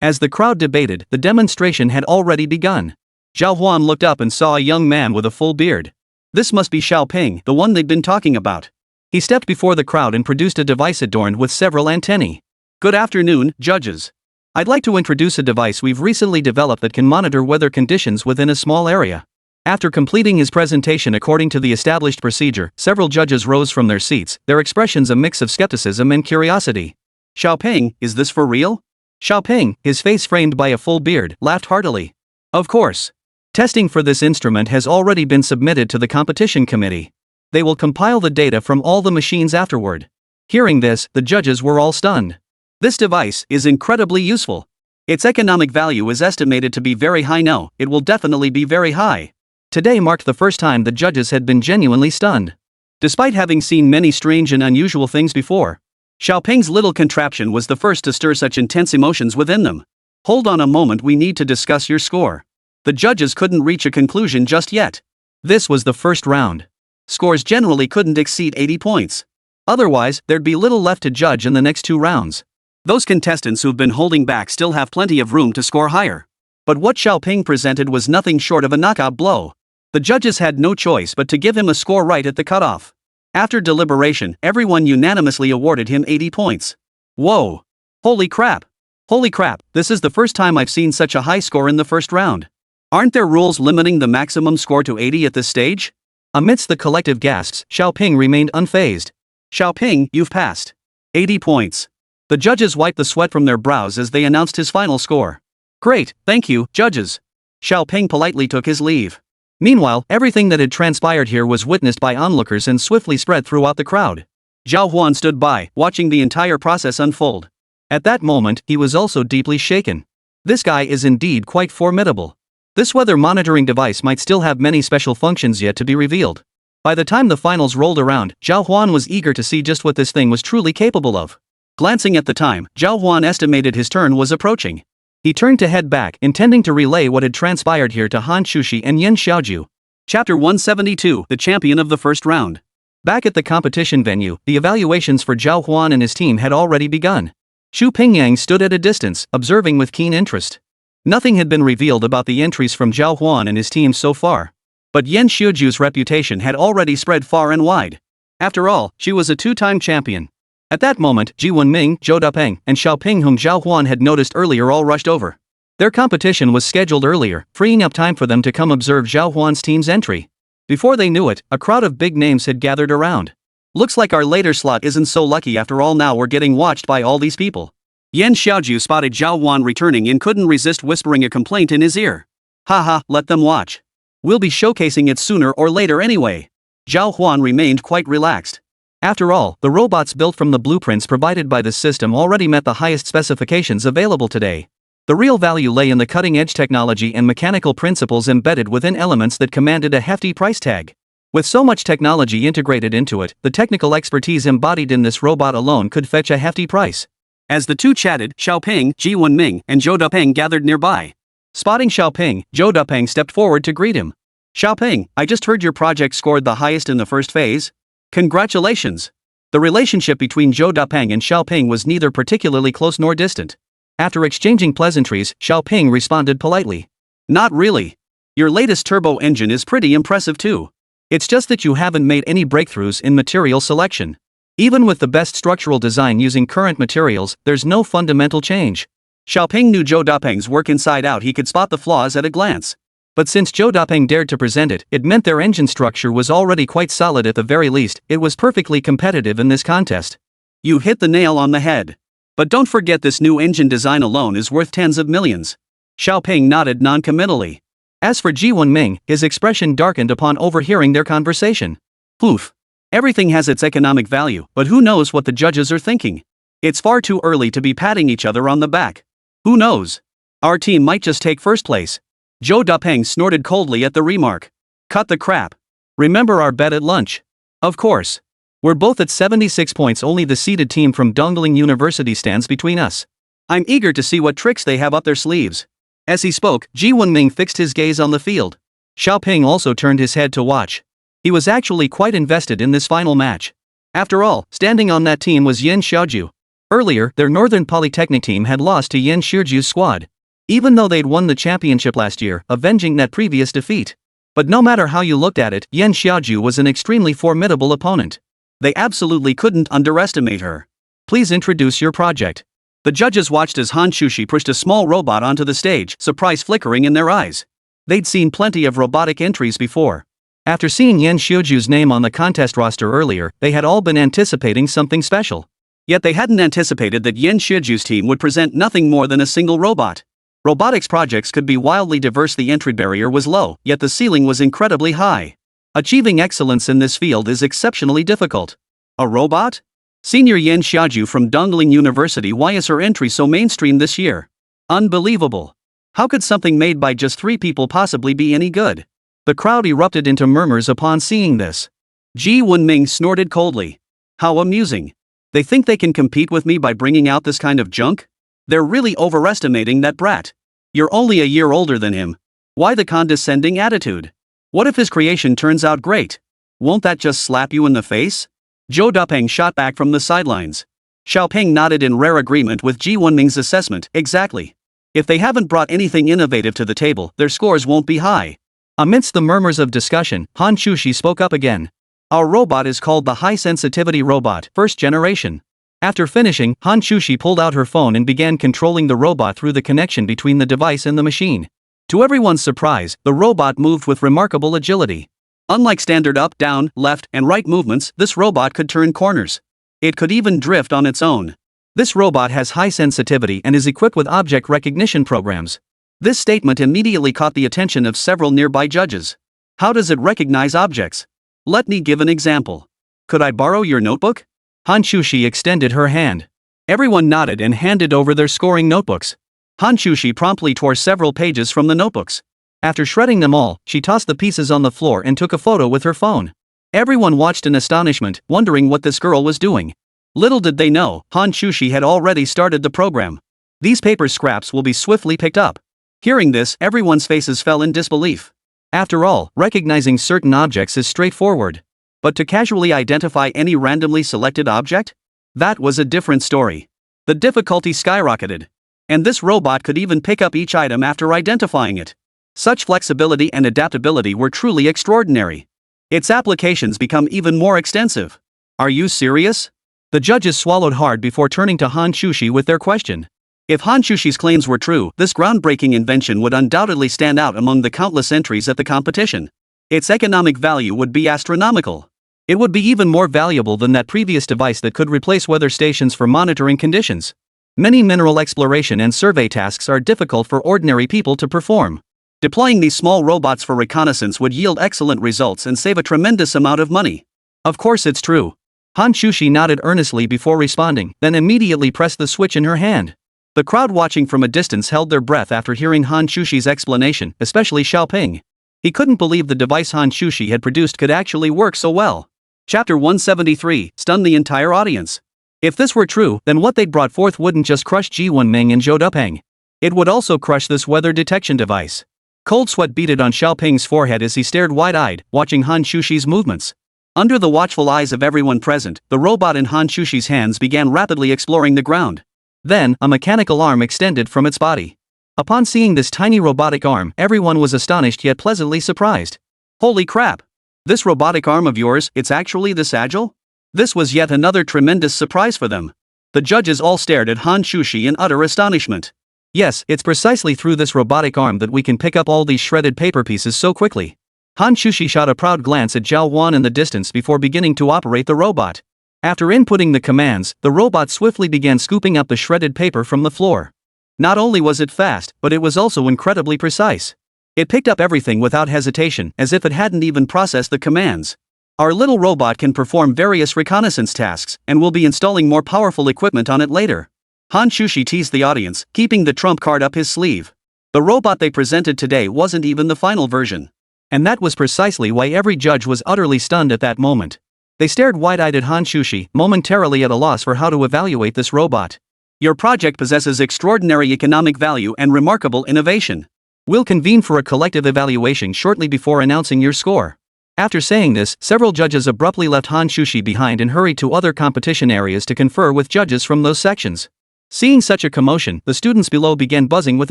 As the crowd debated, the demonstration had already begun. Zhào Huān looked up and saw a young man with a full beard. This must be Xiaoping, the one they'd been talking about. He stepped before the crowd and produced a device adorned with several antennae. Good afternoon, judges. I'd like to introduce a device we've recently developed that can monitor weather conditions within a small area. After completing his presentation according to the established procedure, several judges rose from their seats, their expressions a mix of skepticism and curiosity. Xiaoping, is this for real? Xiaoping, his face framed by a full beard, laughed heartily. Of course. Testing for this instrument has already been submitted to the competition committee. They will compile the data from all the machines afterward. Hearing this, the judges were all stunned. This device is incredibly useful. Its economic value is estimated to be very high. No, it will definitely be very high. Today marked the first time the judges had been genuinely stunned. Despite having seen many strange and unusual things before, Xiaoping's little contraption was the first to stir such intense emotions within them. Hold on a moment, we need to discuss your score. The judges couldn't reach a conclusion just yet. This was the first round. Scores generally couldn't exceed 80 points. Otherwise, there'd be little left to judge in the next 2 rounds. Those contestants who've been holding back still have plenty of room to score higher. But what Xiaoping presented was nothing short of a knockout blow. The judges had no choice but to give him a score right at the cutoff. After deliberation, everyone unanimously awarded him 80 points. Whoa! Holy crap! Holy crap, this is the first time I've seen such a high score in the first round. Aren't there rules limiting the maximum score to 80 at this stage? Amidst the collective gasps, Xiaoping remained unfazed. Xiaoping, you've passed. 80 points. The judges wiped the sweat from their brows as they announced his final score. Great, thank you, judges. Xiaoping politely took his leave. Meanwhile, everything that had transpired here was witnessed by onlookers and swiftly spread throughout the crowd. Zhào Huān stood by, watching the entire process unfold. At that moment, he was also deeply shaken. This guy is indeed quite formidable. This weather monitoring device might still have many special functions yet to be revealed. By the time the finals rolled around, Zhào Huān was eager to see just what this thing was truly capable of. Glancing at the time, Zhào Huān estimated his turn was approaching. He turned to head back, intending to relay what had transpired here to Hán Chǔxī and Yen Xiaoju. Chapter 172, the champion of the first round. Back at the competition venue, the evaluations for Zhào Huān and his team had already begun. Xu Pingyang stood at a distance, observing with keen interest. Nothing had been revealed about the entries from Zhào Huān and his team so far. But Yen Xiaoju's reputation had already spread far and wide. After all, she was a 2-time champion. At that moment, Ji Wenming, Zhou Dapeng, and Xiaoping, whom Zhào Huān had noticed earlier, all rushed over. Their competition was scheduled earlier, freeing up time for them to come observe Zhào Huān's team's entry. Before they knew it, a crowd of big names had gathered around. Looks like our later slot isn't so lucky after all. Now we're getting watched by all these people. Yen Xiaoju spotted Zhào Huān returning and couldn't resist whispering a complaint in his ear. Haha, let them watch. We'll be showcasing it sooner or later anyway. Zhào Huān remained quite relaxed. After all, the robots built from the blueprints provided by this system already met the highest specifications available today. The real value lay in the cutting-edge technology and mechanical principles embedded within elements that commanded a hefty price tag. With so much technology integrated into it, the technical expertise embodied in this robot alone could fetch a hefty price. As the two chatted, Xiaoping, Ji Wenming, and Zhou Dapeng gathered nearby. Spotting Xiaoping, Zhou Dapeng stepped forward to greet him. Xiaoping, I just heard your project scored the highest in the first phase. Congratulations! The relationship between Zhou Dapeng and Xiaoping was neither particularly close nor distant. After exchanging pleasantries, Xiaoping responded politely. Not really. Your latest turbo engine is pretty impressive too. It's just that you haven't made any breakthroughs in material selection. Even with the best structural design using current materials, there's no fundamental change. Xiaoping knew Zhou Dapeng's work inside out. He could spot the flaws at a glance. But since Zhou Dapeng dared to present it, it meant their engine structure was already quite solid. At the very least, it was perfectly competitive in this contest. You hit the nail on the head. But don't forget, this new engine design alone is worth tens of millions. Xiaoping nodded non-committally. As for Ji Wenming, his expression darkened upon overhearing their conversation. Oof. Everything has its economic value, but who knows what the judges are thinking? It's far too early to be patting each other on the back. Who knows? Our team might just take first place. Zhou Dapeng snorted coldly at the remark. Cut the crap. Remember our bet at lunch? Of course. We're both at 76 points. Only the seeded team from Dongling University stands between us. I'm eager to see what tricks they have up their sleeves. As he spoke, Ji Wenming fixed his gaze on the field. Xiaoping also turned his head to watch. He was actually quite invested in this final match. After all, standing on that team was Yen Xiaoju. Earlier, their Northern Polytechnic team had lost to Yen Xiaoju's squad. Even though they'd won the championship last year, avenging that previous defeat. But no matter how you looked at it, Yen Xiaoju was an extremely formidable opponent. They absolutely couldn't underestimate her. Please introduce your project. The judges watched as Hán Chǔxī pushed a small robot onto the stage, surprise flickering in their eyes. They'd seen plenty of robotic entries before. After seeing Yan Xiuju's name on the contest roster earlier, they had all been anticipating something special. Yet they hadn't anticipated that Yan Xiuju's team would present nothing more than a single robot. Robotics projects could be wildly diverse. The entry barrier was low, yet the ceiling was incredibly high. Achieving excellence in this field is exceptionally difficult. A robot? Senior Yan Xiuju from Dongling University. Why is her entry so mainstream this year? Unbelievable. How could something made by just 3 people possibly be any good? The crowd erupted into murmurs upon seeing this. Ji Wenming snorted coldly. How amusing. They think they can compete with me by bringing out this kind of junk? They're really overestimating that brat. You're only a year older than him. Why the condescending attitude? What if his creation turns out great? Won't that just slap you in the face? Zhou Dupeng shot back from the sidelines. Xiaoping nodded in rare agreement with Ji Wenming's assessment. Exactly. If they haven't brought anything innovative to the table, their scores won't be high. Amidst the murmurs of discussion, Hán Chǔxī spoke up again. Our robot is called the High Sensitivity Robot, first generation. After finishing, Hán Chǔxī pulled out her phone and began controlling the robot through the connection between the device and the machine. To everyone's surprise, the robot moved with remarkable agility. Unlike standard up, down, left, and right movements, this robot could turn corners. It could even drift on its own. This robot has high sensitivity and is equipped with object recognition programs. This statement immediately caught the attention of several nearby judges. How does it recognize objects? Let me give an example. Could I borrow your notebook? Hán Chǔxī extended her hand. Everyone nodded and handed over their scoring notebooks. Hán Chǔxī promptly tore several pages from the notebooks. After shredding them all, she tossed the pieces on the floor and took a photo with her phone. Everyone watched in astonishment, wondering what this girl was doing. Little did they know, Hán Chǔxī had already started the program. These paper scraps will be swiftly picked up. Hearing this, everyone's faces fell in disbelief. After all, recognizing certain objects is straightforward. But to casually identify any randomly selected object? That was a different story. The difficulty skyrocketed. And this robot could even pick up each item after identifying it. Such flexibility and adaptability were truly extraordinary. Its applications become even more extensive. Are you serious? The judges swallowed hard before turning to Hán Chǔxī with their question. If Hán Chǔxī's claims were true, this groundbreaking invention would undoubtedly stand out among the countless entries at the competition. Its economic value would be astronomical. It would be even more valuable than that previous device that could replace weather stations for monitoring conditions. Many mineral exploration and survey tasks are difficult for ordinary people to perform. Deploying these small robots for reconnaissance would yield excellent results and save a tremendous amount of money. Of course it's true. Hán Chǔxī nodded earnestly before responding, then immediately pressed the switch in her hand. The crowd watching from a distance held their breath after hearing Hán Chǔxī's explanation, especially Xiaoping. He couldn't believe the device Hán Chǔxī had produced could actually work so well. Chapter 173 stunned the entire audience. If this were true, then what they'd brought forth wouldn't just crush Ji Wenming and Zhou Dupeng. It would also crush this weather detection device. Cold sweat beaded on Xiaoping's forehead as he stared wide-eyed, watching Hán Chǔxī's movements. Under the watchful eyes of everyone present, the robot in Hán Chǔxī's hands began rapidly exploring the ground. Then, a mechanical arm extended from its body. Upon seeing this tiny robotic arm, everyone was astonished yet pleasantly surprised. Holy crap! This robotic arm of yours, it's actually this agile? This was yet another tremendous surprise for them. The judges all stared at Hán Chǔxī in utter astonishment. Yes, it's precisely through this robotic arm that we can pick up all these shredded paper pieces so quickly. Hán Chǔxī shot a proud glance at Zhào Huān in the distance before beginning to operate the robot. After inputting the commands, the robot swiftly began scooping up the shredded paper from the floor. Not only was it fast, but it was also incredibly precise. It picked up everything without hesitation, as if it hadn't even processed the commands. Our little robot can perform various reconnaissance tasks, and we'll be installing more powerful equipment on it later. Hán Chǔxī teased the audience, keeping the trump card up his sleeve. The robot they presented today wasn't even the final version. And that was precisely why every judge was utterly stunned at that moment. They stared wide-eyed at Hán Chǔxī, momentarily at a loss for how to evaluate this robot. Your project possesses extraordinary economic value and remarkable innovation. We'll convene for a collective evaluation shortly before announcing your score. After saying this, several judges abruptly left Hán Chǔxī behind and hurried to other competition areas to confer with judges from those sections. Seeing such a commotion, the students below began buzzing with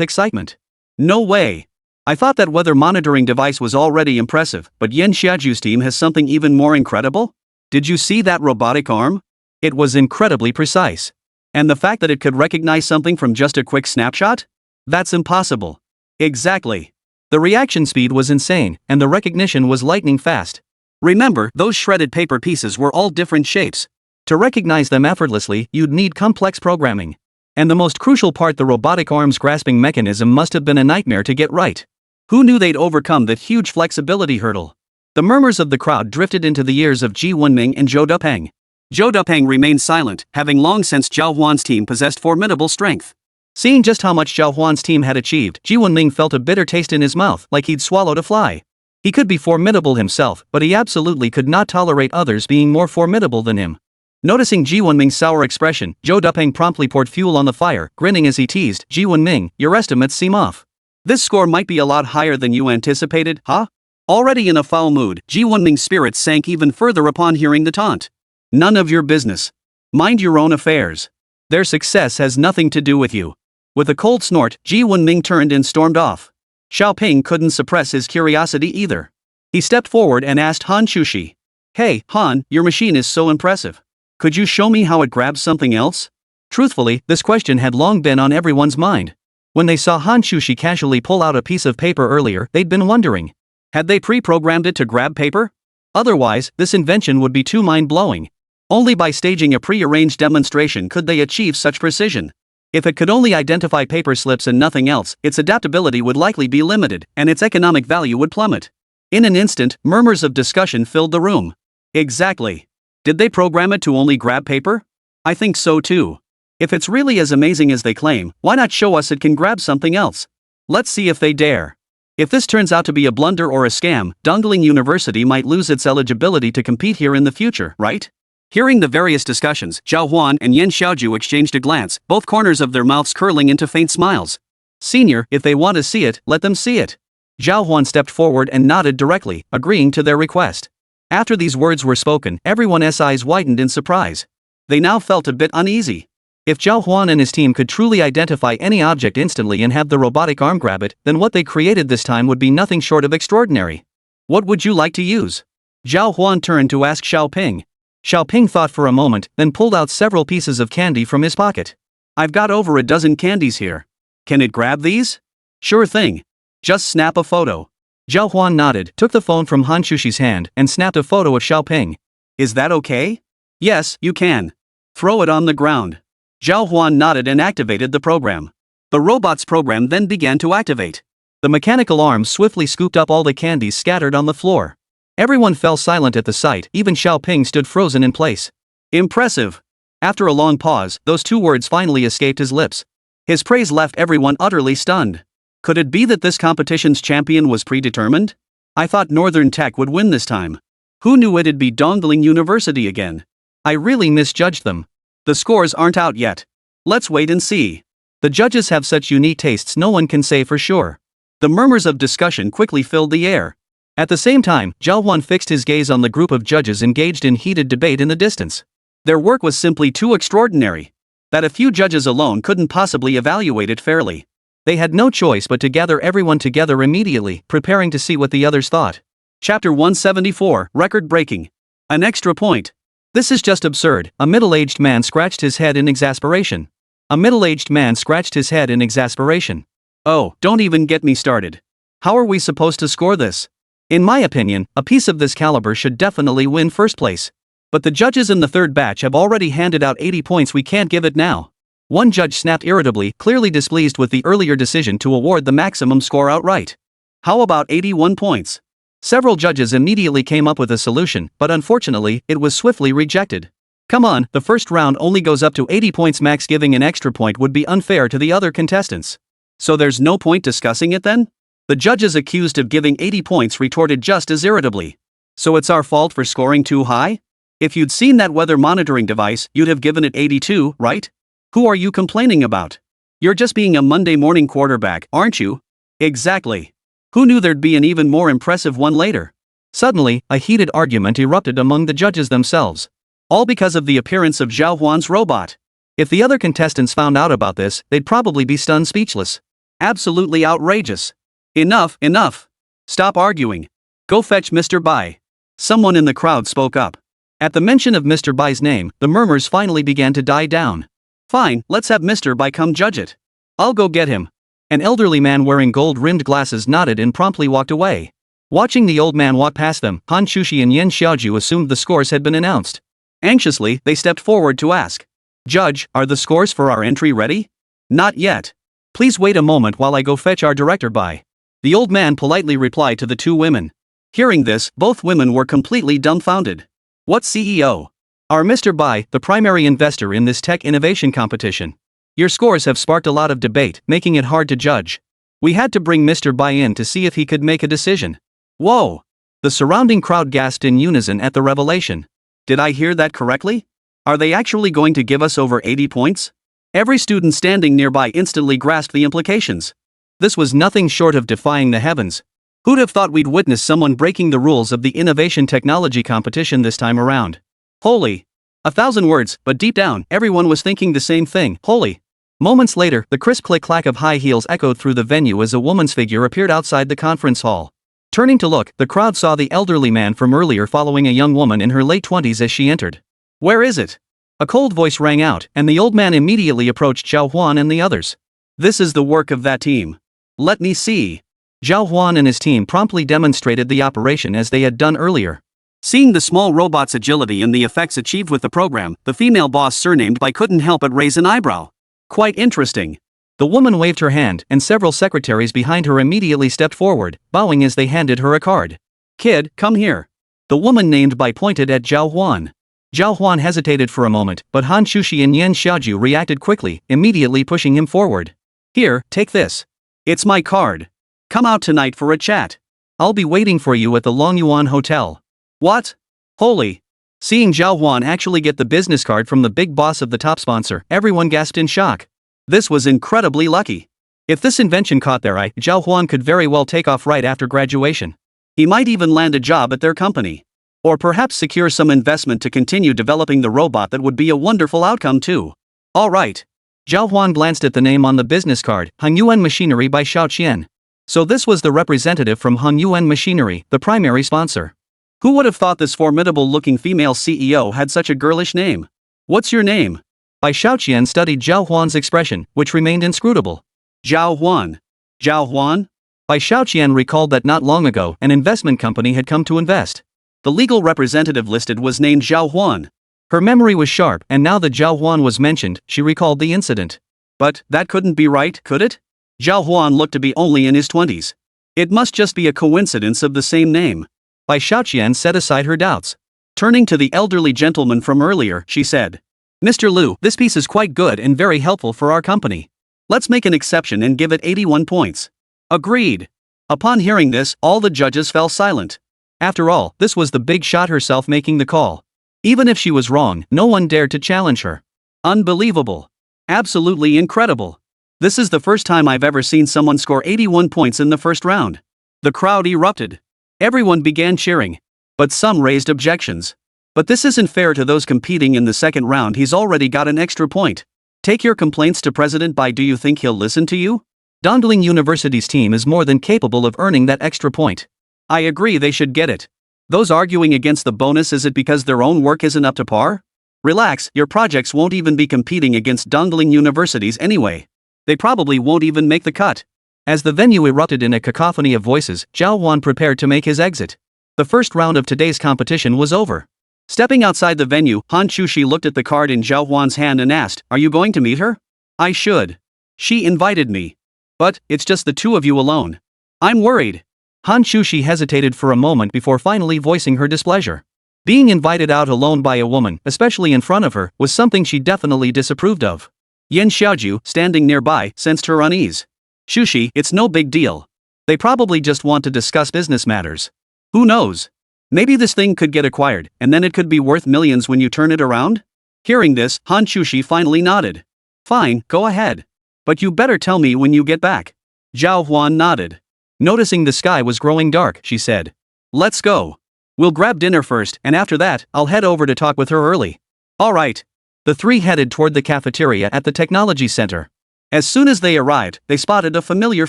excitement. No way! I thought that weather monitoring device was already impressive, but Yan Xiuju's team has something even more incredible? Did you see that robotic arm? It was incredibly precise. And the fact that it could recognize something from just a quick snapshot? That's impossible. Exactly. The reaction speed was insane, and the recognition was lightning fast. Remember, those shredded paper pieces were all different shapes. To recognize them effortlessly, you'd need complex programming. And the most crucial part, the robotic arms grasping mechanism, must have been a nightmare to get right. Who knew they'd overcome that huge flexibility hurdle? The murmurs of the crowd drifted into the ears of Ji Wenming and Zhou Dupeng. Zhou Dupeng remained silent, having long sensed Zhào Huān's team possessed formidable strength. Seeing just how much Zhào Huān's team had achieved, Ji Wenming felt a bitter taste in his mouth, like he'd swallowed a fly. He could be formidable himself, but he absolutely could not tolerate others being more formidable than him. Noticing Ji Wenming's sour expression, Zhou Dupeng promptly poured fuel on the fire, grinning as he teased, "Ji Wenming, your estimates seem off. This score might be a lot higher than you anticipated, huh?" Already in a foul mood, Ji Wenming's spirits sank even further upon hearing the taunt. "None of your business. Mind your own affairs. Their success has nothing to do with you." With a cold snort, Ji Wenming turned and stormed off. Xiaoping couldn't suppress his curiosity either. He stepped forward and asked Hán Chǔxī, "Hey, Han, your machine is so impressive. Could you show me how it grabs something else?" Truthfully, this question had long been on everyone's mind. When they saw Hán Chǔxī casually pull out a piece of paper earlier, they'd been wondering. Had they pre-programmed it to grab paper? Otherwise, this invention would be too mind-blowing. Only by staging a pre-arranged demonstration could they achieve such precision. If it could only identify paper slips and nothing else, its adaptability would likely be limited, and its economic value would plummet. In an instant, murmurs of discussion filled the room. Exactly. Did they program it to only grab paper? I think so too. If it's really as amazing as they claim, why not show us it can grab something else? Let's see if they dare. If this turns out to be a blunder or a scam, Dongling University might lose its eligibility to compete here in the future, right? Hearing the various discussions, Zhào Huān and Yan Xiaoju exchanged a glance, both corners of their mouths curling into faint smiles. "Senior, if they want to see it, let them see it." Zhào Huān stepped forward and nodded directly, agreeing to their request. After these words were spoken, everyone's eyes widened in surprise. They now felt a bit uneasy. If Zhào Huān and his team could truly identify any object instantly and have the robotic arm grab it, then what they created this time would be nothing short of extraordinary. "What would you like to use?" Zhào Huān turned to ask Xiaoping. Xiaoping thought for a moment, then pulled out several pieces of candy from his pocket. "I've got over a dozen candies here. Can it grab these?" "Sure thing. Just snap a photo." Zhào Huān nodded, took the phone from Hán Chǔxī's hand, and snapped a photo of Xiaoping. "Is that okay?" "Yes, you can. Throw it on the ground." Zhào Huān nodded and activated the program. The robot's program then began to activate. The mechanical arms swiftly scooped up all the candies scattered on the floor. Everyone fell silent at the sight, even Xiaoping stood frozen in place. "Impressive." After a long pause, those two words finally escaped his lips. His praise left everyone utterly stunned. Could it be that this competition's champion was predetermined? I thought Northern Tech would win this time. Who knew it'd be Dongling University again? I really misjudged them. The scores aren't out yet. Let's wait and see. The judges have such unique tastes, no one can say for sure. The murmurs of discussion quickly filled the air. At the same time, Zhào Huān fixed his gaze on the group of judges engaged in heated debate in the distance. Their work was simply too extraordinary. That a few judges alone couldn't possibly evaluate it fairly. They had no choice but to gather everyone together immediately, preparing to see what the others thought. Chapter 174, Record Breaking. An extra point. This is just absurd, a middle-aged man scratched his head in exasperation. A middle-aged man scratched his head in exasperation. Oh, don't even get me started. How are we supposed to score this? In my opinion, a piece of this caliber should definitely win first place. But the judges in the third batch have already handed out 80 points, we can't give it now. One judge snapped irritably, clearly displeased with the earlier decision to award the maximum score outright. How about 81 points? Several judges immediately came up with a solution, but unfortunately, it was swiftly rejected. Come on, the first round only goes up to 80 points max, giving an extra point would be unfair to the other contestants. So there's no point discussing it then? The judges accused of giving 80 points retorted just as irritably. So it's our fault for scoring too high? If you'd seen that weather monitoring device, you'd have given it 82, right? Who are you complaining about? You're just being a Monday morning quarterback, aren't you? Exactly. Who knew there'd be an even more impressive one later? Suddenly, a heated argument erupted among the judges themselves. All because of the appearance of Zhào Huān's robot. If the other contestants found out about this, they'd probably be stunned speechless. Absolutely outrageous. Enough, enough. Stop arguing. Go fetch Mr. Bai. Someone in the crowd spoke up. At the mention of Mr. Bai's name, the murmurs finally began to die down. Fine, let's have Mr. Bai come judge it. I'll go get him. An elderly man wearing gold-rimmed glasses nodded and promptly walked away. Watching the old man walk past them, Hán Chǔxī and Yen Xiaoju assumed the scores had been announced. Anxiously, they stepped forward to ask. Judge, are the scores for our entry ready? Not yet. Please wait a moment while I go fetch our director Bai. The old man politely replied to the two women. Hearing this, both women were completely dumbfounded. What CEO? Our Mr. Bai, the primary investor in this tech innovation competition. Your scores have sparked a lot of debate, making it hard to judge. We had to bring Mr. Bai in to see if he could make a decision. Whoa! The surrounding crowd gasped in unison at the revelation. Did I hear that correctly? Are they actually going to give us over 80 points? Every student standing nearby instantly grasped the implications. This was nothing short of defying the heavens. Who'd have thought we'd witness someone breaking the rules of the innovation technology competition this time around? Holy! 1,000 words, but deep down, everyone was thinking the same thing. Holy! Moments later, the crisp click-clack of high heels echoed through the venue as a woman's figure appeared outside the conference hall. Turning to look, the crowd saw the elderly man from earlier following a young woman in her late 20s as she entered. Where is it? A cold voice rang out, and the old man immediately approached Zhào Huān and the others. This is the work of that team. Let me see. Zhào Huān and his team promptly demonstrated the operation as they had done earlier. Seeing the small robot's agility and the effects achieved with the program, the female boss surnamed Bai couldn't help but raise an eyebrow. Quite interesting. The woman waved her hand, and several secretaries behind her immediately stepped forward, bowing as they handed her a card. Kid, come here. The woman named Bai pointed at Zhào Huān. Zhào Huān hesitated for a moment, but Hán Chǔxī and Yen Xiaoju reacted quickly, immediately pushing him forward. Here, take this. It's my card. Come out tonight for a chat. I'll be waiting for you at the Longyuan Hotel. What? Holy! Seeing Zhào Huān actually get the business card from the big boss of the top sponsor, everyone gasped in shock. This was incredibly lucky. If this invention caught their eye, Zhào Huān could very well take off right after graduation. He might even land a job at their company. Or perhaps secure some investment to continue developing the robot. That would be a wonderful outcome too. Alright. Zhào Huān glanced at the name on the business card, Hongyuan Machinery by Xiaoqian. So this was the representative from Hongyuan Machinery, the primary sponsor. Who would have thought this formidable-looking female CEO had such a girlish name? What's your name? Bai Xiaoqian studied Zhào Huān's expression, which remained inscrutable. Zhào Huān. Zhào Huān? Bai Xiaoqian recalled that not long ago, an investment company had come to invest. The legal representative listed was named Zhào Huān. Her memory was sharp, and now that Zhào Huān was mentioned, she recalled the incident. But that couldn't be right, could it? Zhào Huān looked to be only in his 20s. It must just be a coincidence of the same name. Bai Xiaoqian set aside her doubts. Turning to the elderly gentleman from earlier, she said, Mr. Liu, this piece is quite good and very helpful for our company. Let's make an exception and give it 81 points. Agreed. Upon hearing this, all the judges fell silent. After all, this was the big shot herself making the call. Even if she was wrong, no one dared to challenge her. Unbelievable. Absolutely incredible. This is the first time I've ever seen someone score 81 points in the first round. The crowd erupted. Everyone began cheering. But some raised objections. But this isn't fair to those competing in the second round. He's already got an extra point. Take your complaints to President Bai. Do you think he'll listen to you? Dongling University's team is more than capable of earning that extra point. I agree they should get it. Those arguing against the bonus, is it because their own work isn't up to par? Relax, your projects won't even be competing against Dongling Universities anyway. They probably won't even make the cut. As the venue erupted in a cacophony of voices, Zhào Huān prepared to make his exit. The first round of today's competition was over. Stepping outside the venue, Hán Chǔxī looked at the card in Zhào Huān's hand and asked, Are you going to meet her? I should. She invited me. But, it's just the two of you alone. I'm worried. Hán Chǔxī hesitated for a moment before finally voicing her displeasure. Being invited out alone by a woman, especially in front of her, was something she definitely disapproved of. Yen Xiaoju, standing nearby, sensed her unease. Chǔxī, it's no big deal. They probably just want to discuss business matters. Who knows? Maybe this thing could get acquired, and then it could be worth millions when you turn it around? Hearing this, Hán Chǔxī finally nodded. Fine, go ahead. But you better tell me when you get back. Zhào Huān nodded. Noticing the sky was growing dark, she said. Let's go. We'll grab dinner first, and after that, I'll head over to talk with her early. Alright. The three headed toward the cafeteria at the technology center. As soon as they arrived, they spotted a familiar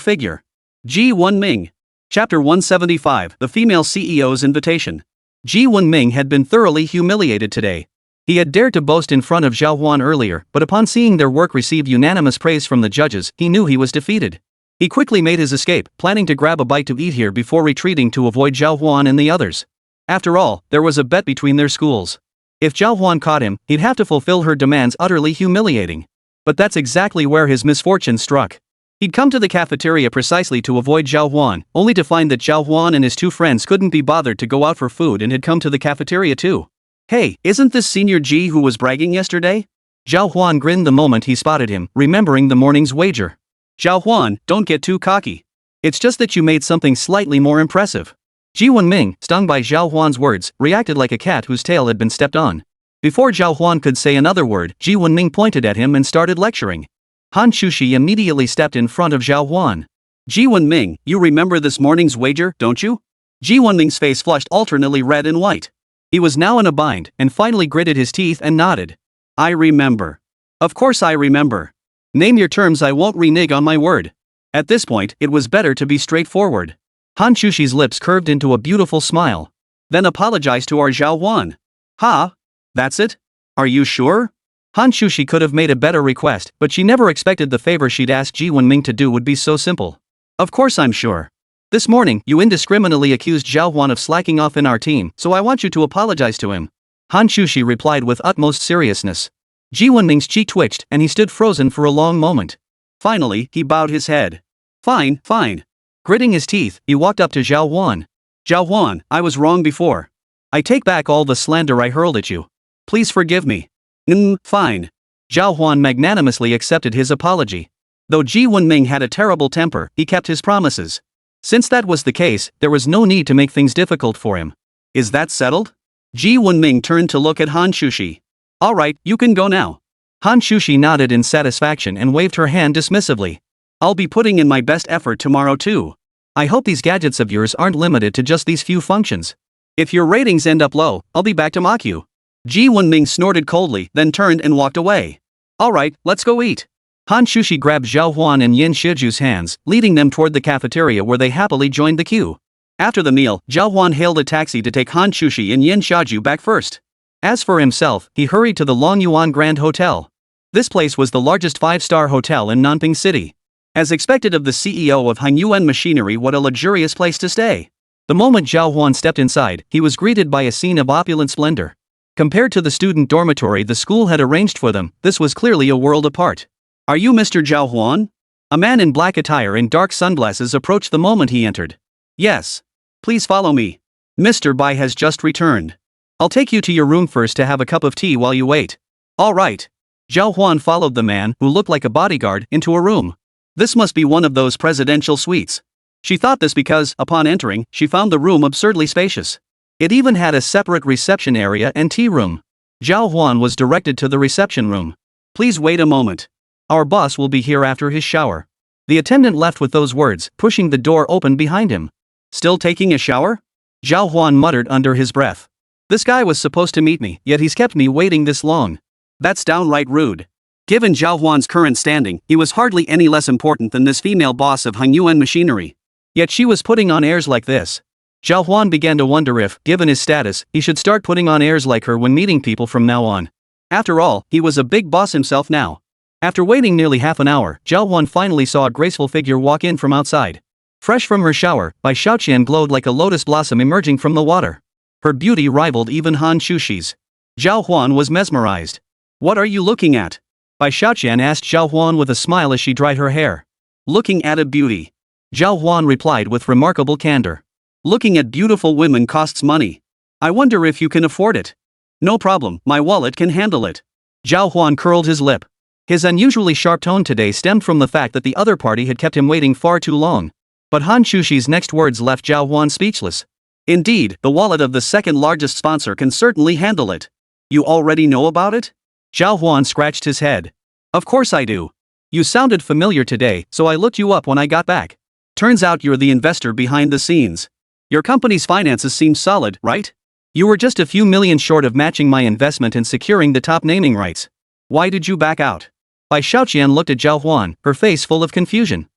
figure. Ji Wenming. Chapter 175, The Female CEO's Invitation. Ji Wenming had been thoroughly humiliated today. He had dared to boast in front of Zhào Huān earlier, but upon seeing their work receive unanimous praise from the judges, he knew he was defeated. He quickly made his escape, planning to grab a bite to eat here before retreating to avoid Zhào Huān and the others. After all, there was a bet between their schools. If Zhào Huān caught him, he'd have to fulfill her demands, utterly humiliating. But that's exactly where his misfortune struck. He'd come to the cafeteria precisely to avoid Zhào Huān, only to find that Zhào Huān and his two friends couldn't be bothered to go out for food and had come to the cafeteria too. Hey, isn't this Senior G who was bragging yesterday? Zhào Huān grinned the moment he spotted him, remembering the morning's wager. Zhào Huān, don't get too cocky. It's just that you made something slightly more impressive. Ji Wenming, stung by Zhào Huān's words, reacted like a cat whose tail had been stepped on. Before Zhào Huān could say another word, Ji Wenming pointed at him and started lecturing. Hán Chǔxī immediately stepped in front of Zhào Huān. Ji Wenming, you remember this morning's wager, don't you? Ji Wenming's face flushed alternately red and white. He was now in a bind, and finally gritted his teeth and nodded. I remember. Of course I remember. Name your terms, I won't renege on my word. At this point, it was better to be straightforward. Hán Chǔxī's lips curved into a beautiful smile. Then apologize to our Zhào Huān. Ha? That's it? Are you sure? Hán Chǔxī could have made a better request, but she never expected the favor she'd asked Ji Wenming to do would be so simple. Of course I'm sure. This morning, you indiscriminately accused Zhào Huān of slacking off in our team, so I want you to apologize to him. Hán Chǔxī replied with utmost seriousness. Ji Wenming's cheek twitched, and he stood frozen for a long moment. Finally, he bowed his head. Fine, fine. Gritting his teeth, he walked up to Zhào Huān. Zhào Huān, I was wrong before. I take back all the slander I hurled at you. Please forgive me. Fine. Zhào Huān magnanimously accepted his apology. Though Ji Wenming had a terrible temper, he kept his promises. Since that was the case, there was no need to make things difficult for him. Is that settled? Ji Wenming turned to look at Hán Chǔxī. All right, you can go now. Hán Chǔxī nodded in satisfaction and waved her hand dismissively. I'll be putting in my best effort tomorrow too. I hope these gadgets of yours aren't limited to just these few functions. If your ratings end up low, I'll be back to mock you. Ji Wenming snorted coldly, then turned and walked away. All right, let's go eat. Hán Chǔxī grabbed Zhào Huān and Yin Shiju's hands, leading them toward the cafeteria where they happily joined the queue. After the meal, Zhào Huān hailed a taxi to take Hán Chǔxī and Yin Shiju back first. As for himself, he hurried to the Long Yuan Grand Hotel. This place was the largest five-star hotel in Nanping City. As expected of the CEO of Hán Yuan Machinery, what a luxurious place to stay. The moment Zhào Huān stepped inside, he was greeted by a scene of opulent splendor. Compared to the student dormitory the school had arranged for them, this was clearly a world apart. Are you Mr. Zhào Huān? A man in black attire and dark sunglasses approached the moment he entered. Yes. Please follow me. Mr. Bai has just returned. I'll take you to your room first to have a cup of tea while you wait. All right. Zhào Huān followed the man, who looked like a bodyguard, into a room. This must be one of those presidential suites. She thought this because, upon entering, she found the room absurdly spacious. It even had a separate reception area and tea room. Zhào Huān was directed to the reception room. Please wait a moment. Our boss will be here after his shower. The attendant left with those words, pushing the door open behind him. Still taking a shower? Zhào Huān muttered under his breath. This guy was supposed to meet me, yet he's kept me waiting this long. That's downright rude. Given Zhào Huān's current standing, he was hardly any less important than this female boss of Hán Yuan Machinery. Yet she was putting on airs like this. Zhào Huān began to wonder if, given his status, he should start putting on airs like her when meeting people from now on. After all, he was a big boss himself now. After waiting nearly half an hour, Zhào Huān finally saw a graceful figure walk in from outside. Fresh from her shower, Bai Shaoqian glowed like a lotus blossom emerging from the water. Her beauty rivaled even Hán Chǔxī's. Zhào Huān was mesmerized. What are you looking at? Bai Shaoqian asked Zhào Huān with a smile as she dried her hair. Looking at a beauty. Zhào Huān replied with remarkable candor. Looking at beautiful women costs money. I wonder if you can afford it. No problem, my wallet can handle it. Zhào Huān curled his lip. His unusually sharp tone today stemmed from the fact that the other party had kept him waiting far too long. But Hán Chǔxī's next words left Zhào Huān speechless. Indeed, the wallet of the second largest sponsor can certainly handle it. You already know about it? Zhào Huān scratched his head. Of course I do. You sounded familiar today, so I looked you up when I got back. Turns out you're the investor behind the scenes. Your company's finances seem solid, right? You were just a few million short of matching my investment and securing the top naming rights. Why did you back out? Bai Shaoqian looked at Zhào Huān, her face full of confusion.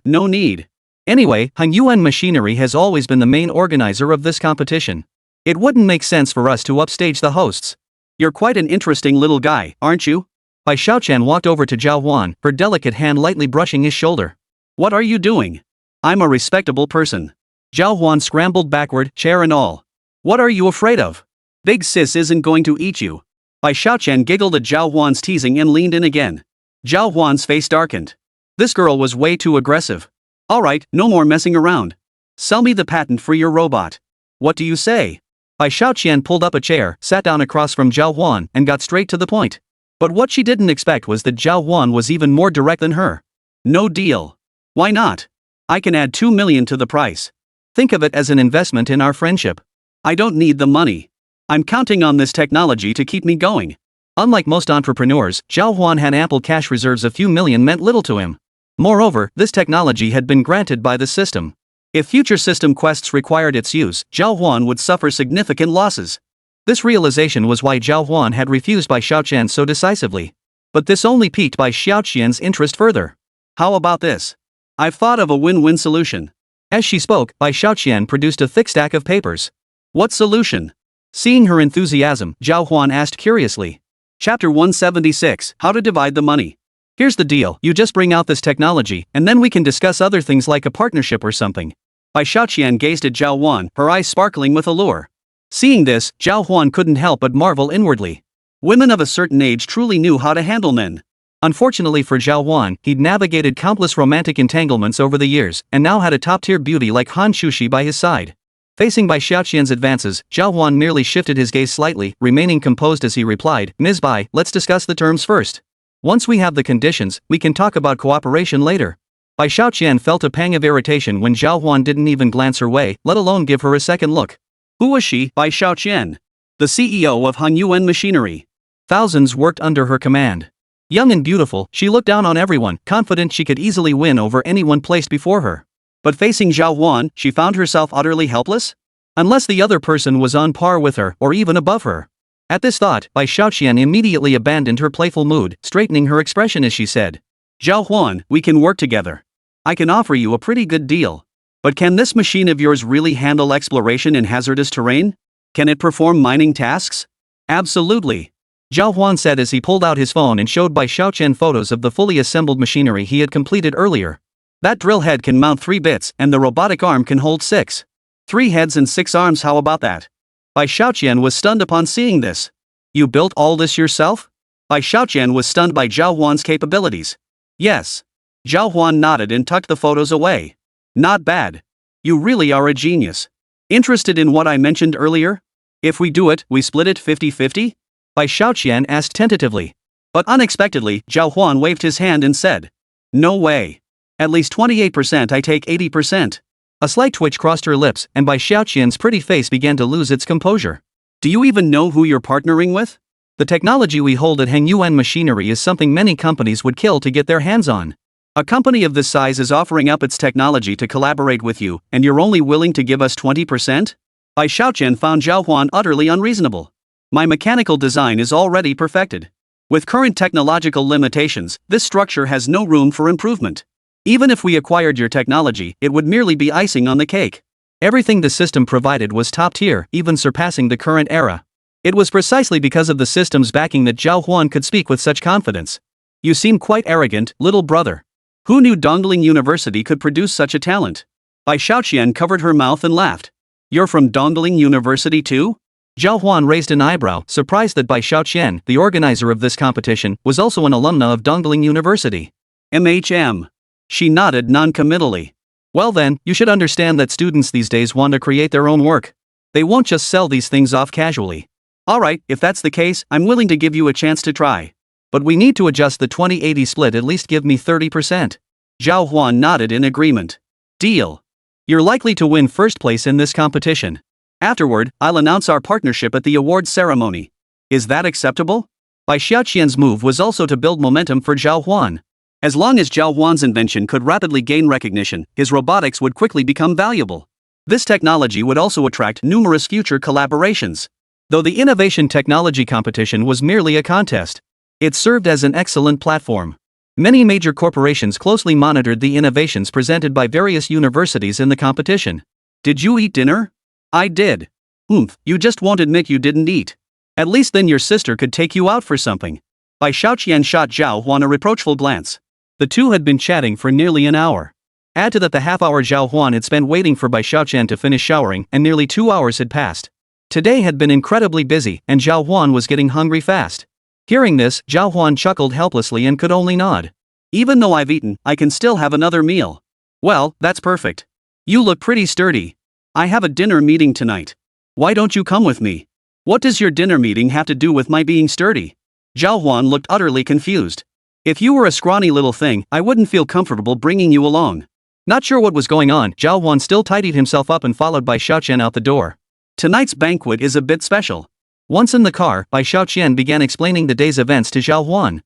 No need. Anyway, Hán Yuan Machinery has always been the main organizer of this competition. It wouldn't make sense for us to upstage the hosts. You're quite an interesting little guy, aren't you? Bai Xiaoqian walked over to Zhào Huān, her delicate hand lightly brushing his shoulder. What are you doing? I'm a respectable person. Zhào Huān scrambled backward, chair and all. What are you afraid of? Big sis isn't going to eat you. Bai Xiaoqian giggled at Zhào Huān's teasing and leaned in again. Zhào Huān's face darkened. This girl was way too aggressive. Alright, no more messing around. Sell me the patent for your robot. What do you say? Bai Xiaoqian pulled up a chair, sat down across from Zhào Huān, and got straight to the point. But what she didn't expect was that Zhào Huān was even more direct than her. No deal. Why not? I can add 2 million to the price. Think of it as an investment in our friendship. I don't need the money. I'm counting on this technology to keep me going. Unlike most entrepreneurs, Zhào Huān had ample cash reserves. A few million meant little to him. Moreover, this technology had been granted by the system. If future system quests required its use, Zhào Huān would suffer significant losses. This realization was why Zhào Huān had refused Bai Xiaoqian so decisively. But this only piqued Bai Xiaoqian's interest further. How about this? I've thought of a win-win solution. As she spoke, Bai Xiaoqian produced a thick stack of papers. What solution? Seeing her enthusiasm, Zhào Huān asked curiously. Chapter 176, How to Divide the Money. Here's the deal, you just bring out this technology, and then we can discuss other things like a partnership or something. Bai Xiaoqian gazed at Zhào Huān, her eyes sparkling with allure. Seeing this, Zhào Huān couldn't help but marvel inwardly. Women of a certain age truly knew how to handle men. Unfortunately for Zhào Huān, he'd navigated countless romantic entanglements over the years, and now had a top-tier beauty like Hán Chǔxī by his side. Facing Bai Xiaoqian's advances, Zhào Huān merely shifted his gaze slightly, remaining composed as he replied, Ms. Bai, let's discuss the terms first. Once we have the conditions, we can talk about cooperation later. Bai Xiaoqian felt a pang of irritation when Zhào Huān didn't even glance her way, let alone give her a second look. Who was she? Bai Xiaoqian. The CEO of Hán Yuan Machinery. Thousands worked under her command. Young and beautiful, she looked down on everyone, confident she could easily win over anyone placed before her. But facing Zhào Huān, she found herself utterly helpless? Unless the other person was on par with her, or even above her. At this thought, Bai Xiaoqian immediately abandoned her playful mood, straightening her expression as she said. Zhào Huān, we can work together. I can offer you a pretty good deal. But can this machine of yours really handle exploration in hazardous terrain? Can it perform mining tasks? Absolutely. Zhào Huān said as he pulled out his phone and showed Bai Xiaoqian photos of the fully assembled machinery he had completed earlier. That drill head can mount 3 bits, and the robotic arm can hold 6. 3 heads and 6 arms, how about that? Bai Xiaoqian was stunned upon seeing this. You built all this yourself? Bai Xiaoqian was stunned by Zhào Huān's capabilities. Yes. Zhào Huān nodded and tucked the photos away. Not bad. You really are a genius. Interested in what I mentioned earlier? If we do it, we split it 50-50? Bai Xiaoqian asked tentatively. But unexpectedly, Zhào Huān waved his hand and said. No way. At least 28%, I take 80%. A slight twitch crossed her lips, and Bai Xiaoqian's pretty face began to lose its composure. Do you even know who you're partnering with? The technology we hold at Hán Yuan Machinery is something many companies would kill to get their hands on. A company of this size is offering up its technology to collaborate with you, and you're only willing to give us 20%? Bai Xiaoqian found Zhào Huān utterly unreasonable. My mechanical design is already perfected. With current technological limitations, this structure has no room for improvement. Even if we acquired your technology, it would merely be icing on the cake. Everything the system provided was top tier, even surpassing the current era. It was precisely because of the system's backing that Zhào Huān could speak with such confidence. You seem quite arrogant, little brother. Who knew Dongling University could produce such a talent? Bai Xiaoqian covered her mouth and laughed. You're from Dongling University too? Zhào Huān raised an eyebrow, surprised that Bai Xiaoqian, the organizer of this competition, was also an alumna of Dongling University. MHM. She nodded non-committally. Well then, you should understand that students these days want to create their own work. They won't just sell these things off casually. Alright, if that's the case, I'm willing to give you a chance to try. But we need to adjust the 20-80 split, at least give me 30%. Zhào Huān nodded in agreement. Deal. You're likely to win first place in this competition. Afterward, I'll announce our partnership at the awards ceremony. Is that acceptable? Bai Xiaoqian's move was also to build momentum for Zhào Huān. As long as Zhào Huān's invention could rapidly gain recognition, his robotics would quickly become valuable. This technology would also attract numerous future collaborations. Though the innovation technology competition was merely a contest, it served as an excellent platform. Many major corporations closely monitored the innovations presented by various universities in the competition. Did you eat dinner? I did. You just won't admit you didn't eat. At least then your sister could take you out for something. Bai Xiaoqian shot Zhào Huān a reproachful glance. The two had been chatting for nearly an hour. Add to that the half-hour Zhào Huān had spent waiting for Bai Xiaoqian to finish showering, and nearly 2 hours had passed. Today had been incredibly busy, and Zhào Huān was getting hungry fast. Hearing this, Zhào Huān chuckled helplessly and could only nod. Even though I've eaten, I can still have another meal. Well, that's perfect. You look pretty sturdy. I have a dinner meeting tonight. Why don't you come with me? What does your dinner meeting have to do with my being sturdy? Zhào Huān looked utterly confused. If you were a scrawny little thing, I wouldn't feel comfortable bringing you along. Not sure what was going on, Zhào Huān still tidied himself up and followed Bai Xiaoqian out the door. Tonight's banquet is a bit special. Once in the car, Bai Xiaoqian began explaining the day's events to Zhào Huān.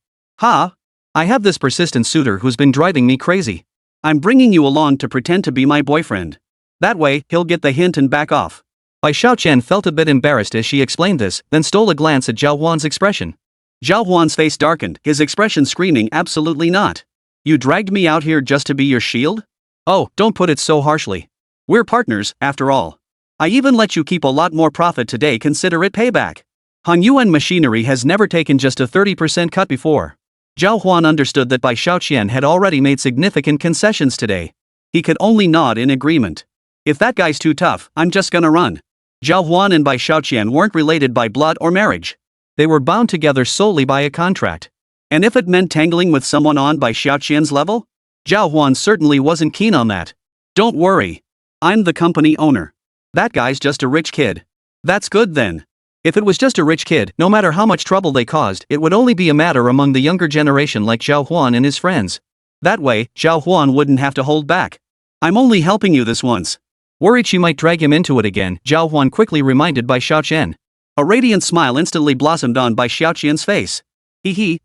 I have this persistent suitor who's been driving me crazy. I'm bringing you along to pretend to be my boyfriend. That way, he'll get the hint and back off. Bai Xiaoqian felt a bit embarrassed as she explained this, then stole a glance at Zhào Huān's expression. Zhào Huān's face darkened, his expression screaming absolutely not. You dragged me out here just to be your shield? Oh, don't put it so harshly. We're partners, after all. I even let you keep a lot more profit today, consider it payback. Han Yuan Machinery has never taken just a 30% cut before. Zhào Huān understood that Bai Xiaoqian had already made significant concessions today. He could only nod in agreement. If that guy's too tough, I'm just gonna run. Zhào Huān and Bai Xiaoqian weren't related by blood or marriage. They were bound together solely by a contract. And if it meant tangling with someone on Bai Xiaoqian's level? Zhào Huān certainly wasn't keen on that. Don't worry. I'm the company owner. That guy's just a rich kid. That's good then. If it was just a rich kid, no matter how much trouble they caused, it would only be a matter among the younger generation like Zhào Huān and his friends. That way, Zhào Huān wouldn't have to hold back. I'm only helping you this once. Worried she might drag him into it again, Zhào Huān quickly reminded Bai Xiaoqian. A radiant smile instantly blossomed on Bai Xiaoqian's face.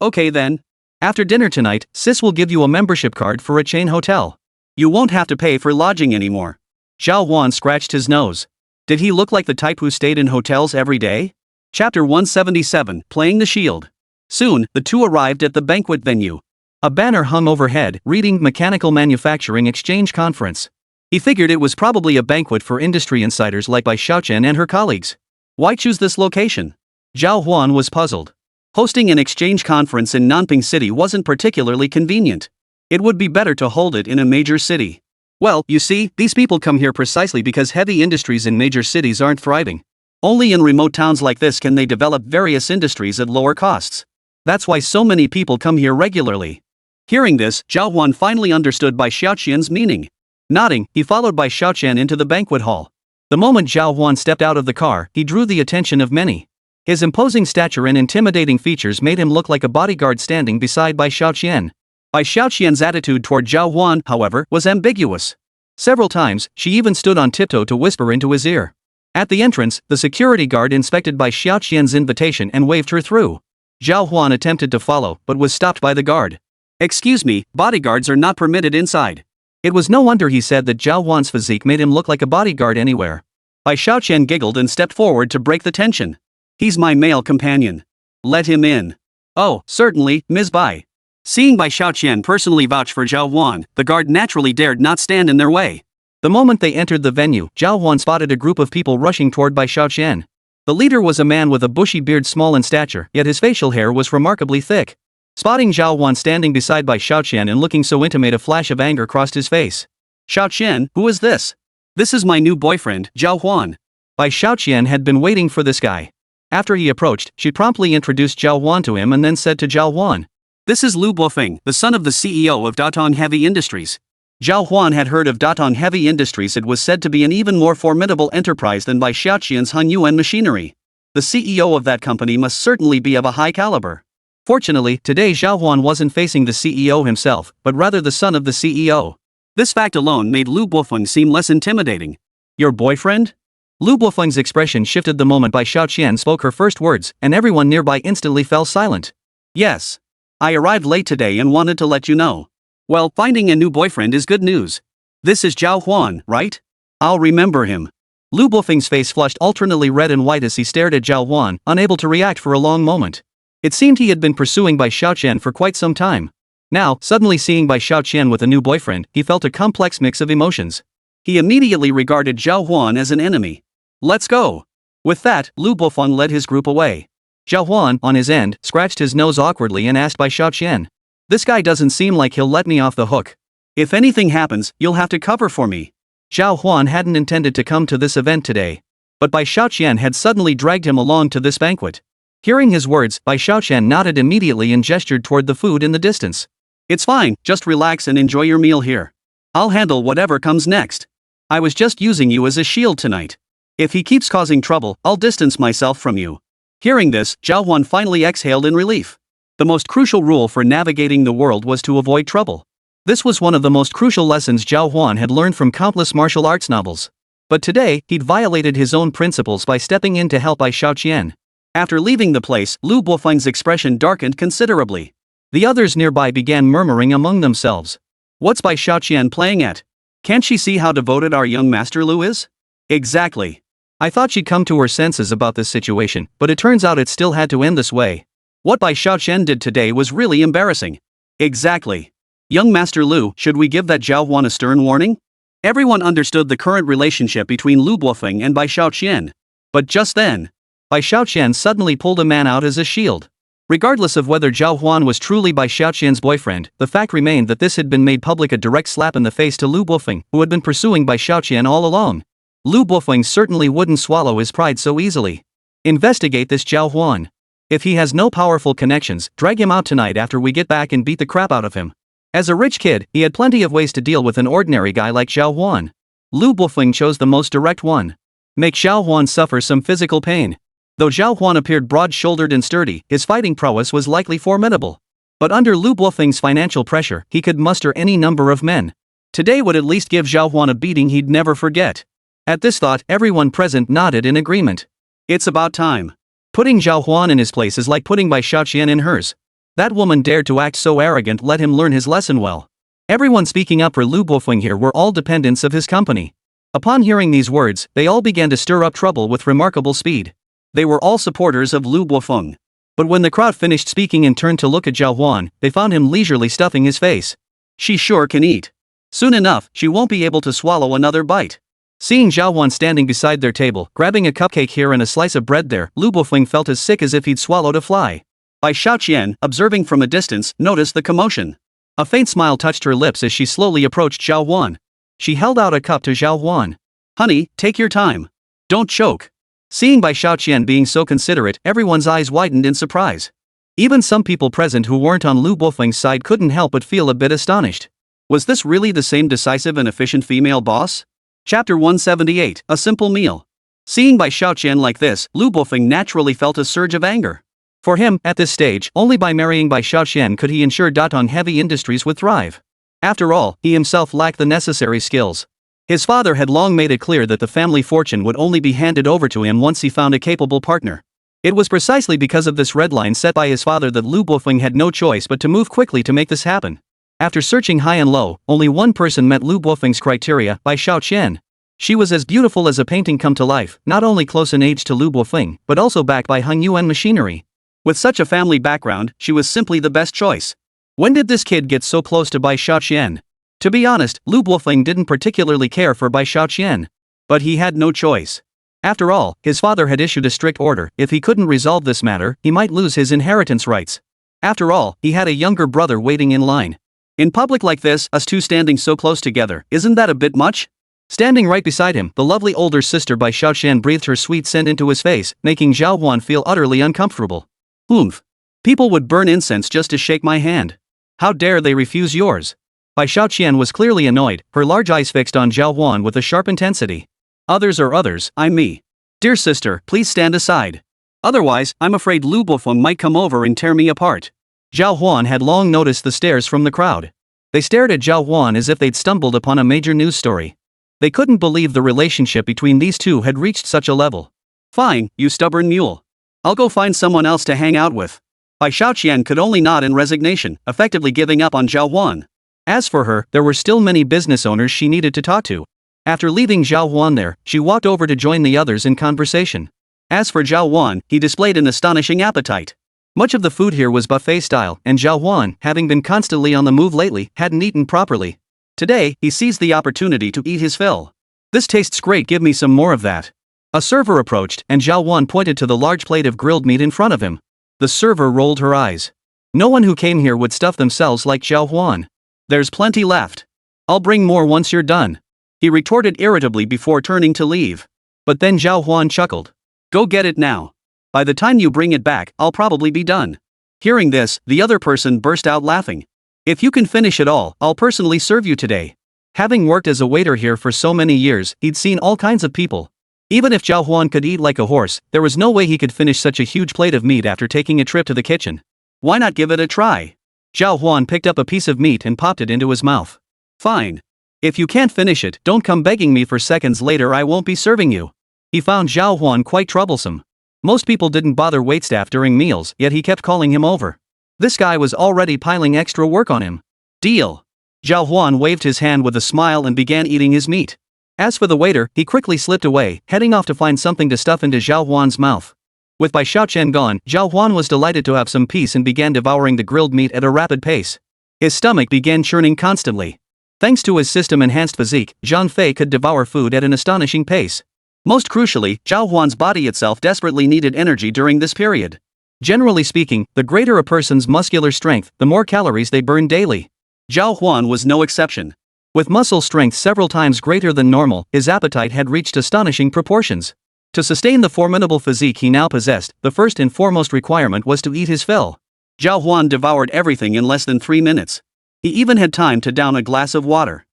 Okay then. After dinner tonight, Sis will give you a membership card for a chain hotel. You won't have to pay for lodging anymore. Zhào Huān scratched his nose. Did he look like the type who stayed in hotels every day? Chapter 177, Playing the Shield. Soon, the two arrived at the banquet venue. A banner hung overhead, reading Mechanical Manufacturing Exchange Conference. He figured it was probably a banquet for industry insiders like Bai Xiaoqian and her colleagues. Why choose this location? Zhào Huān was puzzled. Hosting an exchange conference in Nanping City wasn't particularly convenient. It would be better to hold it in a major city. Well, you see, these people come here precisely because heavy industries in major cities aren't thriving. Only in remote towns like this can they develop various industries at lower costs. That's why so many people come here regularly. Hearing this, Zhào Huān finally understood Bai Xiaoqian's meaning. Nodding, he followed Bai Xiaoqian into the banquet hall. The moment Zhào Huān stepped out of the car, he drew the attention of many. His imposing stature and intimidating features made him look like a bodyguard standing beside Bai Xiaoqian. Bai Xiaoqian's attitude toward Zhào Huān, however, was ambiguous. Several times, she even stood on tiptoe to whisper into his ear. At the entrance, the security guard inspected Bai Xiaoqian's invitation and waved her through. Zhào Huān attempted to follow, but was stopped by the guard. Excuse me, bodyguards are not permitted inside. It was no wonder he said that Zhào Huān's physique made him look like a bodyguard anywhere. Bai Xiaoqian giggled and stepped forward to break the tension. He's my male companion. Let him in. Oh, certainly, Ms. Bai. Seeing Bai Xiaoqian personally vouch for Zhào Huān, the guard naturally dared not stand in their way. The moment they entered the venue, Zhào Huān spotted a group of people rushing toward Bai Xiaoqian. The leader was a man with a bushy beard small in stature, yet his facial hair was remarkably thick. Spotting Zhào Huān standing beside Bai Xiaoqian and looking so intimate, a flash of anger crossed his face. Xiaoqian, who is this? This is my new boyfriend, Zhào Huān. Bai Xiaoqian had been waiting for this guy. After he approached, she promptly introduced Zhào Huān to him and then said to Zhào Huān, "This is Lu Bofeng, the son of the CEO of Datong Heavy Industries." Zhào Huān had heard of Datong Heavy Industries. It was said to be an even more formidable enterprise than Bai Xiaoqian's Han Yuan Machinery. The CEO of that company must certainly be of a high caliber. Fortunately, today Zhào Huān wasn't facing the CEO himself, but rather the son of the CEO. This fact alone made Lu Bofeng seem less intimidating. Your boyfriend? Lu Bofeng's expression shifted the moment Bai Xiaoqian spoke her first words, and everyone nearby instantly fell silent. Yes. I arrived late today and wanted to let you know. Well, finding a new boyfriend is good news. This is Zhào Huān, right? I'll remember him. Lu Bofeng's face flushed alternately red and white as he stared at Zhào Huān, unable to react for a long moment. It seemed he had been pursuing Bai Xiaoqian for quite some time. Now, suddenly seeing Bai Xiaoqian with a new boyfriend, he felt a complex mix of emotions. He immediately regarded Zhào Huān as an enemy. Let's go. With that, Lu Bofeng led his group away. Zhào Huān, on his end, scratched his nose awkwardly and asked Bai Xiaoqian. This guy doesn't seem like he'll let me off the hook. If anything happens, you'll have to cover for me. Zhào Huān hadn't intended to come to this event today. But Bai Xiaoqian had suddenly dragged him along to this banquet. Hearing his words, Bai Xiaoqian nodded immediately and gestured toward the food in the distance. It's fine, just relax and enjoy your meal here. I'll handle whatever comes next. I was just using you as a shield tonight. If he keeps causing trouble, I'll distance myself from you. Hearing this, Zhào Huān finally exhaled in relief. The most crucial rule for navigating the world was to avoid trouble. This was one of the most crucial lessons Zhào Huān had learned from countless martial arts novels. But today, he'd violated his own principles by stepping in to help Bai Xiaoqian. After leaving the place, Lu Buofeng's expression darkened considerably. The others nearby began murmuring among themselves. What's Bai Xiaoqian playing at? Can't she see how devoted our young master Lu is? Exactly. I thought she'd come to her senses about this situation, but it turns out it still had to end this way. What Bai Xiaoqian did today was really embarrassing. Exactly. Young Master Lu, should we give that Zhào Huān a stern warning? Everyone understood the current relationship between Lu Buofeng and Bai Xiaoqian. But just then, Bai Xiaoqian suddenly pulled a man out as a shield. Regardless of whether Zhào Huān was truly Bai Xiaoqian's boyfriend, the fact remained that this had been made public, a direct slap in the face to Lu Buofeng, who had been pursuing Bai Xiaoqian all along. Lu Buofeng certainly wouldn't swallow his pride so easily. Investigate this Zhào Huān. If he has no powerful connections, drag him out tonight after we get back and beat the crap out of him. As a rich kid, he had plenty of ways to deal with an ordinary guy like Zhào Huān. Lu Buofeng chose the most direct one. Make Zhào Huān suffer some physical pain. Though Zhào Huān appeared broad-shouldered and sturdy, his fighting prowess was likely formidable. But under Lu Buofeng's financial pressure, he could muster any number of men. Today would at least give Zhào Huān a beating he'd never forget. At this thought, everyone present nodded in agreement. It's about time. Putting Zhào Huān in his place is like putting Bai Xiaoqian in hers. That woman dared to act so arrogant, let him learn his lesson well. Everyone speaking up for Lu Buofeng here were all dependents of his company. Upon hearing these words, they all began to stir up trouble with remarkable speed. They were all supporters of Lu Buofeng. But when the crowd finished speaking and turned to look at Zhào Huān, they found him leisurely stuffing his face. She sure can eat. Soon enough, she won't be able to swallow another bite. Seeing Zhào Huān standing beside their table, grabbing a cupcake here and a slice of bread there, Lu Buofeng felt as sick as if he'd swallowed a fly. Bai Xiaoqian, observing from a distance, noticed the commotion. A faint smile touched her lips as she slowly approached Zhào Huān. She held out a cup to Zhào Huān. Honey, take your time. Don't choke. Seeing Bai Xiaoqian being so considerate, everyone's eyes widened in surprise. Even some people present who weren't on Lu Buofeng's side couldn't help but feel a bit astonished. Was this really the same decisive and efficient female boss? Chapter 178, A Simple Meal. Seeing Bai Xiaoqian like this, Lu Buofeng naturally felt a surge of anger. For him, at this stage, only by marrying Bai Xiaoqian could he ensure Datong heavy industries would thrive. After all, he himself lacked the necessary skills. His father had long made it clear that the family fortune would only be handed over to him once he found a capable partner. It was precisely because of this red line set by his father that Lu Buofeng had no choice but to move quickly to make this happen. After searching high and low, only one person met Lu Buofeng's criteria, Bai Xiaoqian. She was as beautiful as a painting come to life, not only close in age to Lu Buofeng, but also backed by Hung Yuan machinery. With such a family background, she was simply the best choice. When did this kid get so close to Bai Xiaoqian? To be honest, Lu Buofeng didn't particularly care for Bai Xiaoqian. But he had no choice. After all, his father had issued a strict order: if he couldn't resolve this matter, he might lose his inheritance rights. After all, he had a younger brother waiting in line. In public like this, us two standing so close together, isn't that a bit much? Standing right beside him, the lovely older sister Bai Xiaoqian breathed her sweet scent into his face, making Zhào Huān feel utterly uncomfortable. Oomph. People would burn incense just to shake my hand. How dare they refuse yours? Bai Xiaoqian was clearly annoyed, her large eyes fixed on Zhào Huān with a sharp intensity. Others are others, I'm me. Dear sister, please stand aside. Otherwise, I'm afraid Lu Buofeng might come over and tear me apart. Zhào Huān had long noticed the stares from the crowd. They stared at Zhào Huān as if they'd stumbled upon a major news story. They couldn't believe the relationship between these two had reached such a level. Fine, you stubborn mule. I'll go find someone else to hang out with. Bai Xiaoqian could only nod in resignation, effectively giving up on Zhào Huān. As for her, there were still many business owners she needed to talk to. After leaving Zhào Huān there, she walked over to join the others in conversation. As for Zhào Huān, he displayed an astonishing appetite. Much of the food here was buffet style, and Zhào Huān, having been constantly on the move lately, hadn't eaten properly. Today, he seized the opportunity to eat his fill. This tastes great, give me some more of that. A server approached, and Zhào Huān pointed to the large plate of grilled meat in front of him. The server rolled her eyes. No one who came here would stuff themselves like Zhào Huān. There's plenty left. I'll bring more once you're done, he retorted irritably before turning to leave. But then Zhào Huān chuckled. Go get it now. By the time you bring it back, I'll probably be done. Hearing this, the other person burst out laughing. If you can finish it all, I'll personally serve you today. Having worked as a waiter here for so many years, he'd seen all kinds of people. Even if Zhào Huān could eat like a horse, there was no way he could finish such a huge plate of meat after taking a trip to the kitchen. Why not give it a try? Zhào Huān picked up a piece of meat and popped it into his mouth. Fine. If you can't finish it, don't come begging me for seconds later. I won't be serving you. He found Zhào Huān quite troublesome. Most people didn't bother waitstaff during meals, yet he kept calling him over. This guy was already piling extra work on him. Deal. Zhào Huān waved his hand with a smile and began eating his meat. As for the waiter, he quickly slipped away, heading off to find something to stuff into Zhào Huān's mouth. With Bai Xiaoqian gone, Zhào Huān was delighted to have some peace and began devouring the grilled meat at a rapid pace. His stomach began churning constantly. Thanks to his system-enhanced physique, Zhang Fei could devour food at an astonishing pace. Most crucially, Zhào Huān's body itself desperately needed energy during this period. Generally speaking, the greater a person's muscular strength, the more calories they burn daily. Zhào Huān was no exception. With muscle strength several times greater than normal, his appetite had reached astonishing proportions. To sustain the formidable physique he now possessed, the first and foremost requirement was to eat his fill. Zhào Huān devoured everything in less than 3 minutes. He even had time to down a glass of water.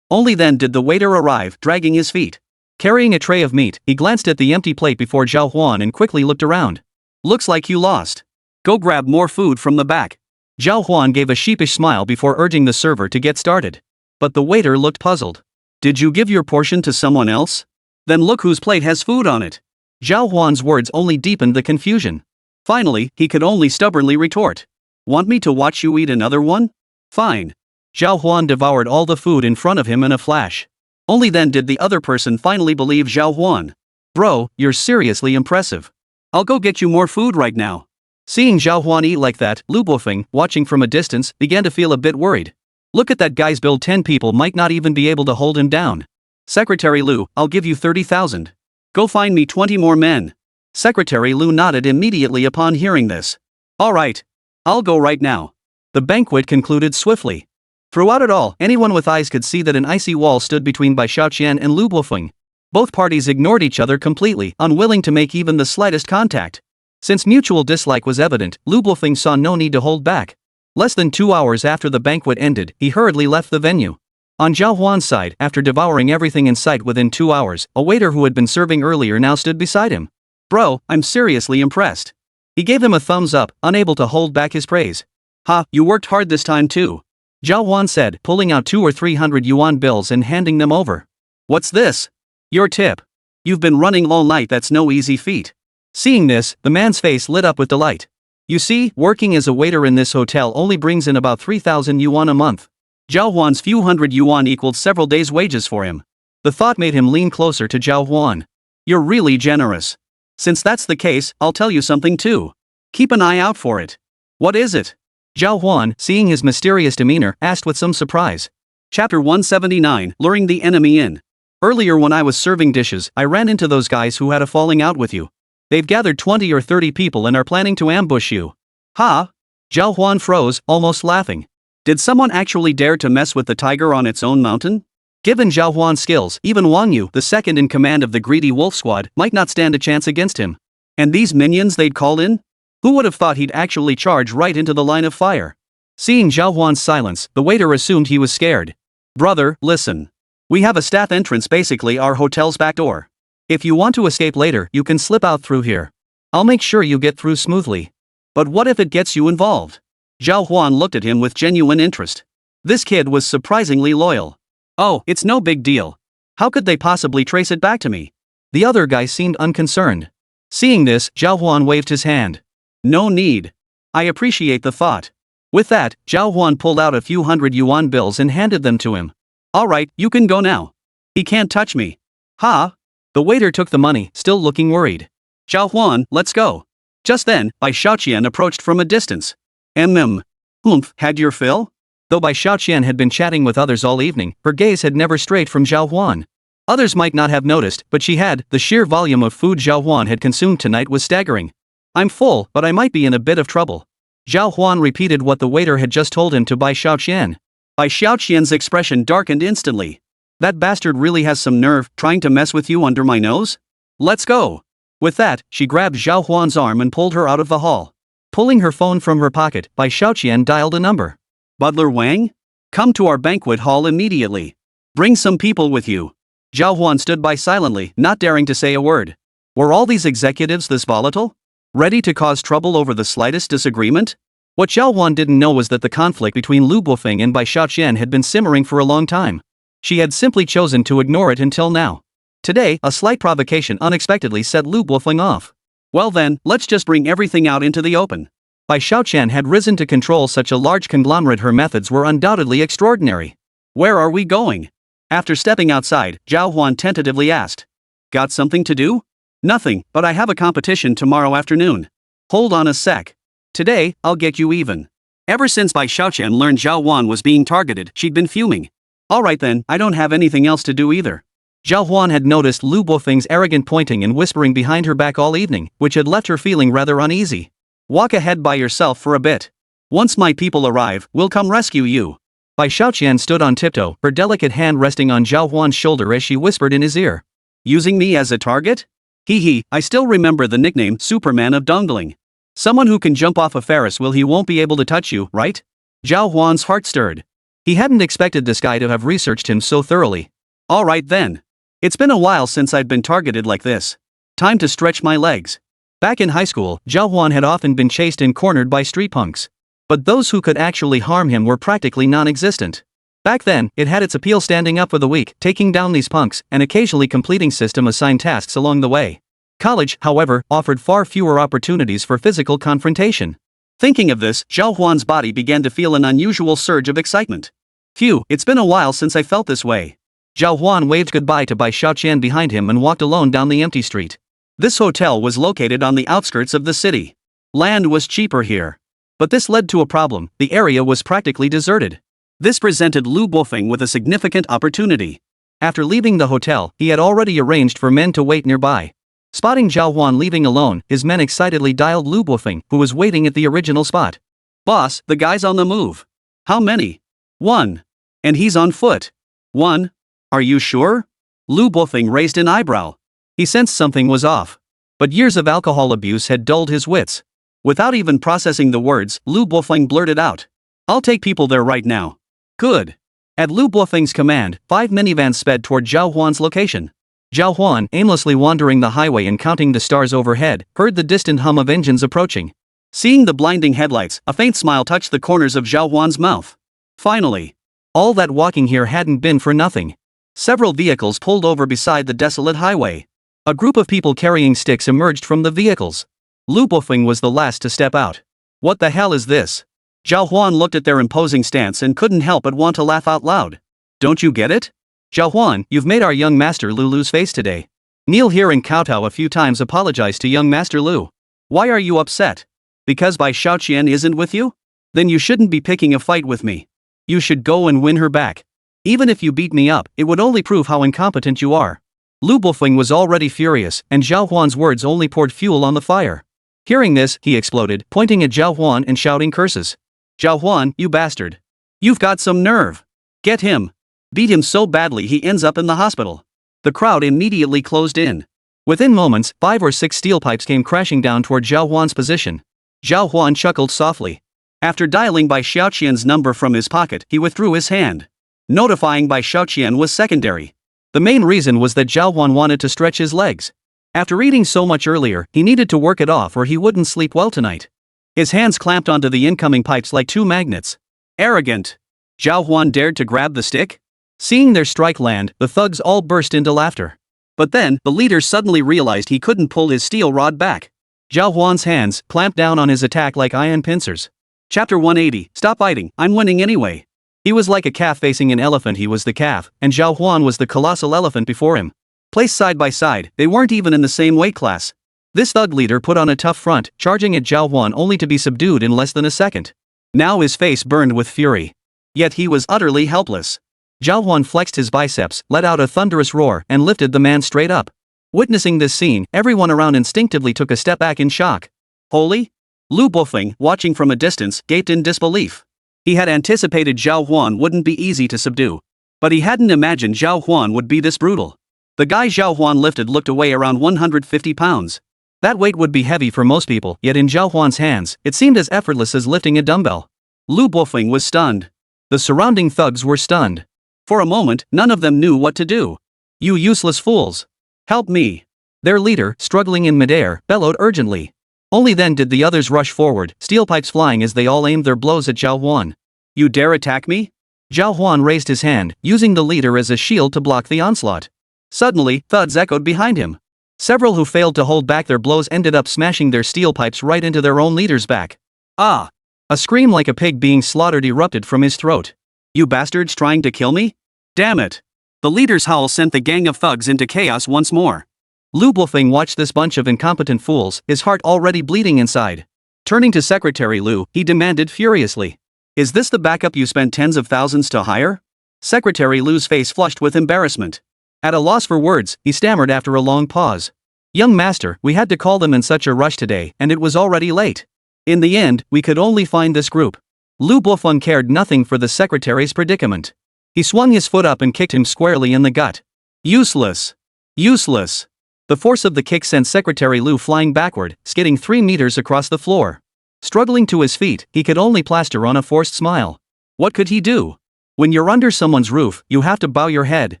Only then did the waiter arrive, dragging his feet. Carrying a tray of meat, he glanced at the empty plate before Zhào Huān and quickly looked around. Looks like you lost. Go grab more food from the back. Zhào Huān gave a sheepish smile before urging the server to get started. But the waiter looked puzzled. Did you give your portion to someone else? Then look whose plate has food on it. Zhào Huān's words only deepened the confusion. Finally, he could only stubbornly retort. Want me to watch you eat another one? Fine. Zhào Huān devoured all the food in front of him in a flash. Only then did the other person finally believe Zhào Huān. Bro, you're seriously impressive. I'll go get you more food right now. Seeing Zhào Huān eat like that, Lu Bofeng, watching from a distance, began to feel a bit worried. Look at that guy's build. 10 people might not even be able to hold him down. Secretary Lu, I'll give you 30,000. Go find me 20 more men. Secretary Lu nodded immediately upon hearing this. Alright. I'll go right now. The banquet concluded swiftly. Throughout it all, anyone with eyes could see that an icy wall stood between Bai Xiaoqian and Lu Bofeng. Both parties ignored each other completely, unwilling to make even the slightest contact. Since mutual dislike was evident, Lu Bofeng saw no need to hold back. Less than 2 hours after the banquet ended, he hurriedly left the venue. On Zhào Huān's side, after devouring everything in sight within 2 hours, a waiter who had been serving earlier now stood beside him. Bro, I'm seriously impressed. He gave him a thumbs up, unable to hold back his praise. Ha, you worked hard this time too. Zhào Huān said, pulling out 200 or 300 yuan bills and handing them over. What's this? Your tip. You've been running all night. That's no easy feat. Seeing this, the man's face lit up with delight. You see, working as a waiter in this hotel only brings in about 3,000 yuan a month. Zhào Huān's few hundred yuan equaled several days' wages for him. The thought made him lean closer to Zhào Huān. You're really generous. Since that's the case, I'll tell you something too. Keep an eye out for it. What is it? Zhào Huān, seeing his mysterious demeanor, asked with some surprise. Chapter 179, Luring the Enemy In. Earlier when I was serving dishes, I ran into those guys who had a falling out with you. They've gathered 20 or 30 people and are planning to ambush you. Ha! Zhào Huān froze, almost laughing. Did someone actually dare to mess with the tiger on its own mountain? Given Zhào Huān's skills, even Wang Yu, the second in command of the greedy wolf squad, might not stand a chance against him. And these minions they'd call in? Who would have thought he'd actually charge right into the line of fire? Seeing Zhào Huān's silence, the waiter assumed he was scared. Brother, listen. We have a staff entrance, basically our hotel's back door. If you want to escape later, you can slip out through here. I'll make sure you get through smoothly. But what if it gets you involved? Zhào Huān looked at him with genuine interest. This kid was surprisingly loyal. Oh, it's no big deal. How could they possibly trace it back to me? The other guy seemed unconcerned. Seeing this, Zhào Huān waved his hand. No need. I appreciate the thought. With that, Zhào Huān pulled out a few hundred yuan bills and handed them to him. Alright, you can go now. He can't touch me. Ha! The waiter took the money, still looking worried. Zhào Huān, let's go. Just then, Bai Xiaoqian approached from a distance. Humph, had your fill? Though Bai Xiaoqian had been chatting with others all evening, her gaze had never strayed from Zhào Huān. Others might not have noticed, but she had. The sheer volume of food Zhào Huān had consumed tonight was staggering. I'm full, but I might be in a bit of trouble. Zhào Huān repeated what the waiter had just told him to Bai Xiaoqian. Bai Xiaoqian's expression darkened instantly. That bastard really has some nerve, trying to mess with you under my nose? Let's go. With that, she grabbed Zhào Huān's arm and pulled her out of the hall. Pulling her phone from her pocket, Bai Xiaoqian dialed a number. Butler Wang? Come to our banquet hall immediately. Bring some people with you. Zhào Huān stood by silently, not daring to say a word. Were all these executives this volatile? Ready to cause trouble over the slightest disagreement? What Zhào Huān didn't know was that the conflict between Lu Bofeng and Bai Xiaoqian had been simmering for a long time. She had simply chosen to ignore it until now. Today, a slight provocation unexpectedly set Lu Bofeng off. Well then, let's just bring everything out into the open. Bai Xiaoqian had risen to control such a large conglomerate. Her methods were undoubtedly extraordinary. Where are we going? After stepping outside, Zhào Huān tentatively asked. Got something to do? Nothing, but I have a competition tomorrow afternoon. Hold on a sec. Today, I'll get you even. Ever since Bai Xiaoqian learned Zhào Huān was being targeted, she'd been fuming. Alright then, I don't have anything else to do either. Zhào Huān had noticed Lu Bofeng's arrogant pointing and whispering behind her back all evening, which had left her feeling rather uneasy. Walk ahead by yourself for a bit. Once my people arrive, we'll come rescue you. Bai Xiaoqian stood on tiptoe, her delicate hand resting on Zhào Huān's shoulder as she whispered in his ear. Using me as a target? Hee, I still remember the nickname Superman of Dongling. Someone who can jump off a Ferris wheel. He won't be able to touch you, right? Zhào Huān's heart stirred. He hadn't expected this guy to have researched him so thoroughly. Alright then. It's been a while since I'd been targeted like this. Time to stretch my legs. Back in high school, Zhào Huān had often been chased and cornered by street punks. But those who could actually harm him were practically non-existent. Back then, it had its appeal standing up for the weak, taking down these punks, and occasionally completing system-assigned tasks along the way. College, however, offered far fewer opportunities for physical confrontation. Thinking of this, Zhào Huān's body began to feel an unusual surge of excitement. Phew, it's been a while since I felt this way. Zhào Huān waved goodbye to Bai Xiaoqian behind him and walked alone down the empty street. This hotel was located on the outskirts of the city. Land was cheaper here. But this led to a problem. The area was practically deserted. This presented Lu Bofeng with a significant opportunity. After leaving the hotel, he had already arranged for men to wait nearby. Spotting Zhào Huān leaving alone, his men excitedly dialed Lu Bofeng, who was waiting at the original spot. Boss, the guy's on the move. How many? 1. And he's on foot. 1. Are you sure? Lu Bofeng raised an eyebrow. He sensed something was off. But years of alcohol abuse had dulled his wits. Without even processing the words, Lu Bofeng blurted out. I'll take people there right now. Good. At Lu Bofeng's command, 5 minivans sped toward Zhào Huān's location. Zhào Huān, aimlessly wandering the highway and counting the stars overhead, heard the distant hum of engines approaching. Seeing the blinding headlights, a faint smile touched the corners of Zhào Huān's mouth. Finally. All that walking here hadn't been for nothing. Several vehicles pulled over beside the desolate highway. A group of people carrying sticks emerged from the vehicles. Lu Bofeng was the last to step out. What the hell is this? Zhào Huān looked at their imposing stance and couldn't help but want to laugh out loud. Don't you get it? Zhào Huān, you've made our young master Lu lose face today. Kneel here and kowtow a few times. Apologize to young master Lu. Why are you upset? Because Bai Xiaoqian isn't with you? Then you shouldn't be picking a fight with me. You should go and win her back. Even if you beat me up, it would only prove how incompetent you are. Lu Bofeng was already furious, and Zhào Huān's words only poured fuel on the fire. Hearing this, he exploded, pointing at Zhào Huān and shouting curses. Zhào Huān, you bastard. You've got some nerve. Get him. Beat him so badly he ends up in the hospital. The crowd immediately closed in. Within moments, 5 or 6 steel pipes came crashing down toward Zhào Huān's position. Zhào Huān chuckled softly. After dialing Bai Xiaoqian's number from his pocket, he withdrew his hand. Notifying Bai Xiaoqian was secondary. The main reason was that Zhào Huān wanted to stretch his legs. After eating so much earlier, he needed to work it off or he wouldn't sleep well tonight. His hands clamped onto the incoming pipes like 2 magnets. Arrogant. Zhào Huān dared to grab the stick? Seeing their strike land, the thugs all burst into laughter. But then, the leader suddenly realized he couldn't pull his steel rod back. Zhào Huān's hands clamped down on his attack like iron pincers. Chapter 180, Stop fighting, I'm winning anyway. He was like a calf facing an elephant. He was the calf, and Zhào Huān was the colossal elephant before him. Placed side by side, they weren't even in the same weight class. This thug leader put on a tough front, charging at Zhào Huān only to be subdued in less than a second. Now his face burned with fury. Yet he was utterly helpless. Zhào Huān flexed his biceps, let out a thunderous roar, and lifted the man straight up. Witnessing this scene, everyone around instinctively took a step back in shock. Holy? Lu Bofeng, watching from a distance, gaped in disbelief. He had anticipated Zhào Huān wouldn't be easy to subdue. But he hadn't imagined Zhào Huān would be this brutal. The guy Zhào Huān lifted looked to weigh around 150 pounds. That weight would be heavy for most people, yet in Zhào Huān's hands, it seemed as effortless as lifting a dumbbell. Lu Bofeng was stunned. The surrounding thugs were stunned. For a moment, none of them knew what to do. You useless fools! Help me! Their leader, struggling in midair, bellowed urgently. Only then did the others rush forward, steel pipes flying as they all aimed their blows at Zhào Huān. You dare attack me? Zhào Huān raised his hand, using the leader as a shield to block the onslaught. Suddenly, thuds echoed behind him. Several who failed to hold back their blows ended up smashing their steel pipes right into their own leader's back. Ah! A scream like a pig being slaughtered erupted from his throat. You bastards trying to kill me? Damn it! The leader's howl sent the gang of thugs into chaos once more. Lu Bofeng watched this bunch of incompetent fools, his heart already bleeding inside. Turning to Secretary Lu, he demanded furiously. Is this the backup you spent tens of thousands to hire? Secretary Lu's face flushed with embarrassment. At a loss for words, he stammered after a long pause. Young master, we had to call them in such a rush today, and it was already late. In the end, we could only find this group. Lu Bofeng cared nothing for the secretary's predicament. He swung his foot up and kicked him squarely in the gut. Useless! Useless! The force of the kick sent Secretary Lu flying backward, skidding 3 meters across the floor. Struggling to his feet, he could only plaster on a forced smile. What could he do? When you're under someone's roof, you have to bow your head.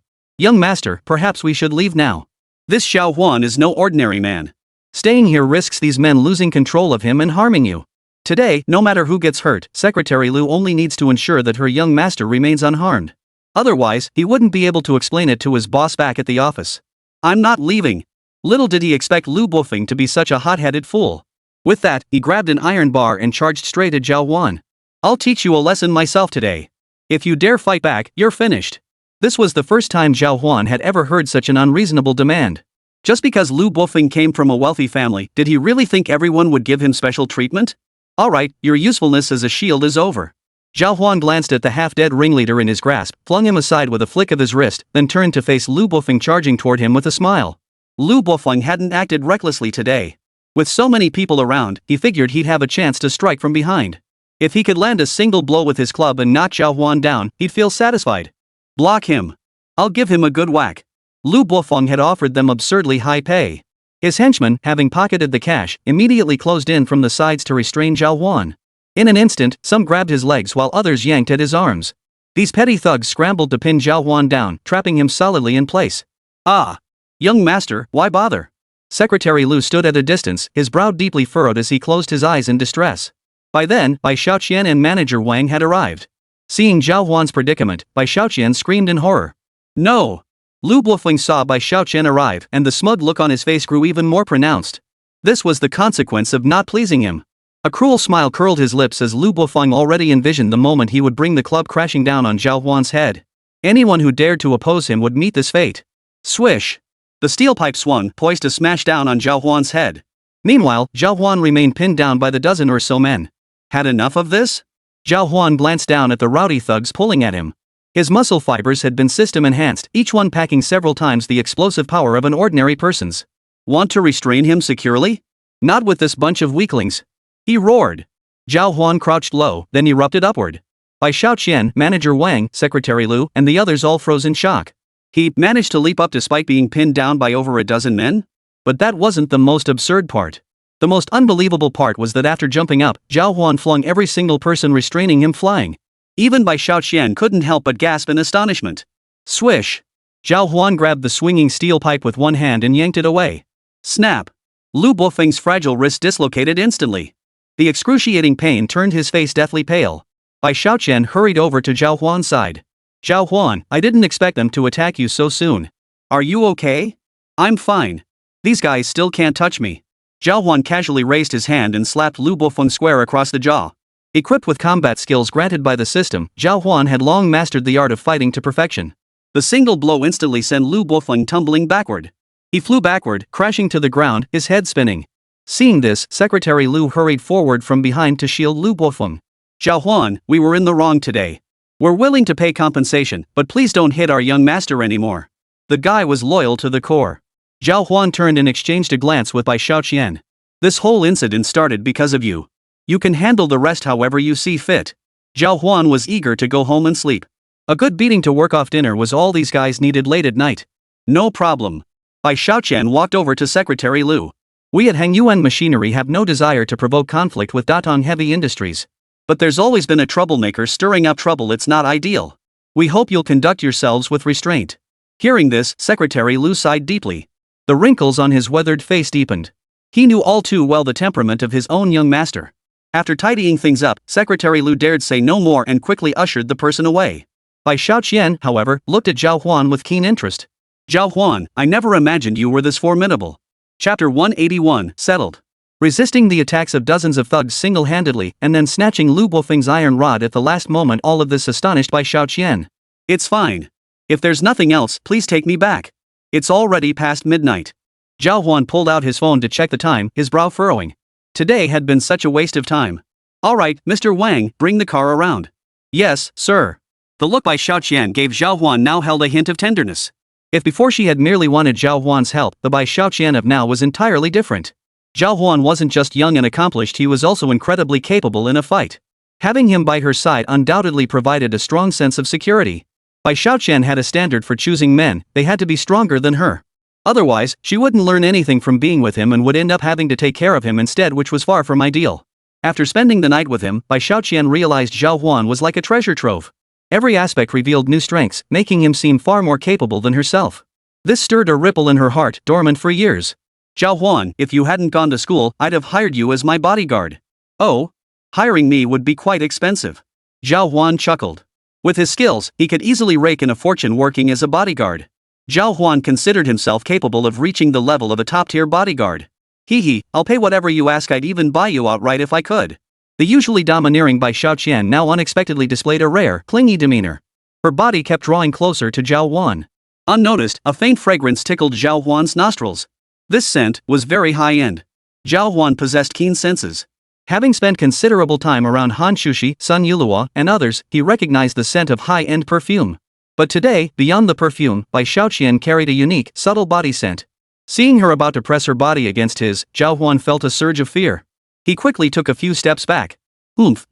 Young master, perhaps we should leave now. This Zhào Huān is no ordinary man. Staying here risks these men losing control of him and harming you. Today, no matter who gets hurt, Secretary Lu only needs to ensure that her young master remains unharmed. Otherwise, he wouldn't be able to explain it to his boss back at the office. I'm not leaving. Little did he expect Lu Bofeng to be such a hot-headed fool. With that, he grabbed an iron bar and charged straight at Zhào Huān. I'll teach you a lesson myself today. If you dare fight back, you're finished. This was the first time Zhào Huān had ever heard such an unreasonable demand. Just because Lu Bofeng came from a wealthy family, did he really think everyone would give him special treatment? Alright, your usefulness as a shield is over. Zhào Huān glanced at the half-dead ringleader in his grasp, flung him aside with a flick of his wrist, then turned to face Lu Bofeng charging toward him with a smile. Lu Bofeng hadn't acted recklessly today. With so many people around, he figured he'd have a chance to strike from behind. If he could land a single blow with his club and knock Zhào Huān down, he'd feel satisfied. Block him. I'll give him a good whack. Lu Bofeng had offered them absurdly high pay. His henchmen, having pocketed the cash, immediately closed in from the sides to restrain Zhào Huān. In an instant, some grabbed his legs while others yanked at his arms. These petty thugs scrambled to pin Zhào Huān down, trapping him solidly in place. Ah! Young master, why bother? Secretary Lu stood at a distance, his brow deeply furrowed as he closed his eyes in distress. By then, Bai Shaoqian and manager Wang had arrived. Seeing Zhào Huān's predicament, Bai Shaoqian screamed in horror. No! Lu Bofeng saw Bai Shaoqian arrive, and the smug look on his face grew even more pronounced. This was the consequence of not pleasing him. A cruel smile curled his lips as Lu Bofeng already envisioned the moment he would bring the club crashing down on Zhào Huān's head. Anyone who dared to oppose him would meet this fate. Swish! The steel pipe swung, poised to smash down on Zhào Huān's head. Meanwhile, Zhào Huān remained pinned down by the dozen or so men. Had enough of this? Zhào Huān glanced down at the rowdy thugs pulling at him. His muscle fibers had been system enhanced, each one packing several times the explosive power of an ordinary person's. Want to restrain him securely? Not with this bunch of weaklings. He roared. Zhào Huān crouched low, then erupted upward. Bai Shaoqian, manager Wang, Secretary Lu, and the others all froze in shock. He managed to leap up despite being pinned down by over a dozen men? But that wasn't the most absurd part. The most unbelievable part was that after jumping up, Zhào Huān flung every single person restraining him flying. Even Bai Shaoqian couldn't help but gasp in astonishment. Swish! Zhào Huān grabbed the swinging steel pipe with one hand and yanked it away. Snap! Lu Bofeng's fragile wrist dislocated instantly. The excruciating pain turned his face deathly pale. Bai Shaoqian hurried over to Zhào Huān's side. Zhào Huān, I didn't expect them to attack you so soon. Are you okay? I'm fine. These guys still can't touch me. Zhào Huān casually raised his hand and slapped Lu Bofeng square across the jaw. Equipped with combat skills granted by the system, Zhào Huān had long mastered the art of fighting to perfection. The single blow instantly sent Lu Bofeng tumbling backward. He flew backward, crashing to the ground, his head spinning. Seeing this, Secretary Lu hurried forward from behind to shield Lu Bofeng. Zhào Huān, we were in the wrong today. We're willing to pay compensation, but please don't hit our young master anymore. The guy was loyal to the core. Zhào Huān turned and exchanged a glance with Bai Xiaoqian. This whole incident started because of you. You can handle the rest however you see fit. Zhào Huān was eager to go home and sleep. A good beating to work off dinner was all these guys needed late at night. No problem. Bai Xiaoqian walked over to Secretary Liu. We at Hangyuan Machinery have no desire to provoke conflict with Datong Heavy Industries. But there's always been a troublemaker stirring up trouble. It's not ideal. We hope you'll conduct yourselves with restraint. Hearing this, Secretary Liu sighed deeply. The wrinkles on his weathered face deepened. He knew all too well the temperament of his own young master. After tidying things up, Secretary Liu dared say no more and quickly ushered the person away. Bai Xiaoqian, however, looked at Zhào Huān with keen interest. Zhào Huān, I never imagined you were this formidable. Chapter 181, Settled. Resisting the attacks of dozens of thugs single-handedly and then snatching Lu Bofeng's iron rod at the last moment, all of this astonished Bai Xiaoqian. It's fine. If there's nothing else, please take me back. It's already past midnight. Zhào Huān pulled out his phone to check the time, his brow furrowing. Today had been such a waste of time. Alright, Mr. Wang, bring the car around. Yes, sir. The look Bai Xiaoqian gave Zhào Huān now held a hint of tenderness. If before she had merely wanted Zhào Huān's help, the Bai Xiaoqian of now was entirely different. Zhào Huān wasn't just young and accomplished, he was also incredibly capable in a fight. Having him by her side undoubtedly provided a strong sense of security. Bai Xiaoqian had a standard for choosing men, they had to be stronger than her. Otherwise, she wouldn't learn anything from being with him and would end up having to take care of him instead, which was far from ideal. After spending the night with him, Bai Xiaoqian realized Zhào Huān was like a treasure trove. Every aspect revealed new strengths, making him seem far more capable than herself. This stirred a ripple in her heart, dormant for years. Zhào Huān, if you hadn't gone to school, I'd have hired you as my bodyguard. Oh? Hiring me would be quite expensive. Zhào Huān chuckled. With his skills, he could easily rake in a fortune working as a bodyguard. Zhào Huān considered himself capable of reaching the level of a top-tier bodyguard. Hee, I'll pay whatever you ask, I'd even buy you outright if I could. The usually domineering Bai Xiaoqian now unexpectedly displayed a rare, clingy demeanor. Her body kept drawing closer to Zhào Huān. Unnoticed, a faint fragrance tickled Zhào Huān's nostrils. This scent was very high-end. Zhào Huān possessed keen senses. Having spent considerable time around Hán Chǔxī, Sun Yulihua, and others, he recognized the scent of high-end perfume. But today, beyond the perfume, Bai Xiaoqian carried a unique, subtle body scent. Seeing her about to press her body against his, Zhào Huān felt a surge of fear. He quickly took a few steps back.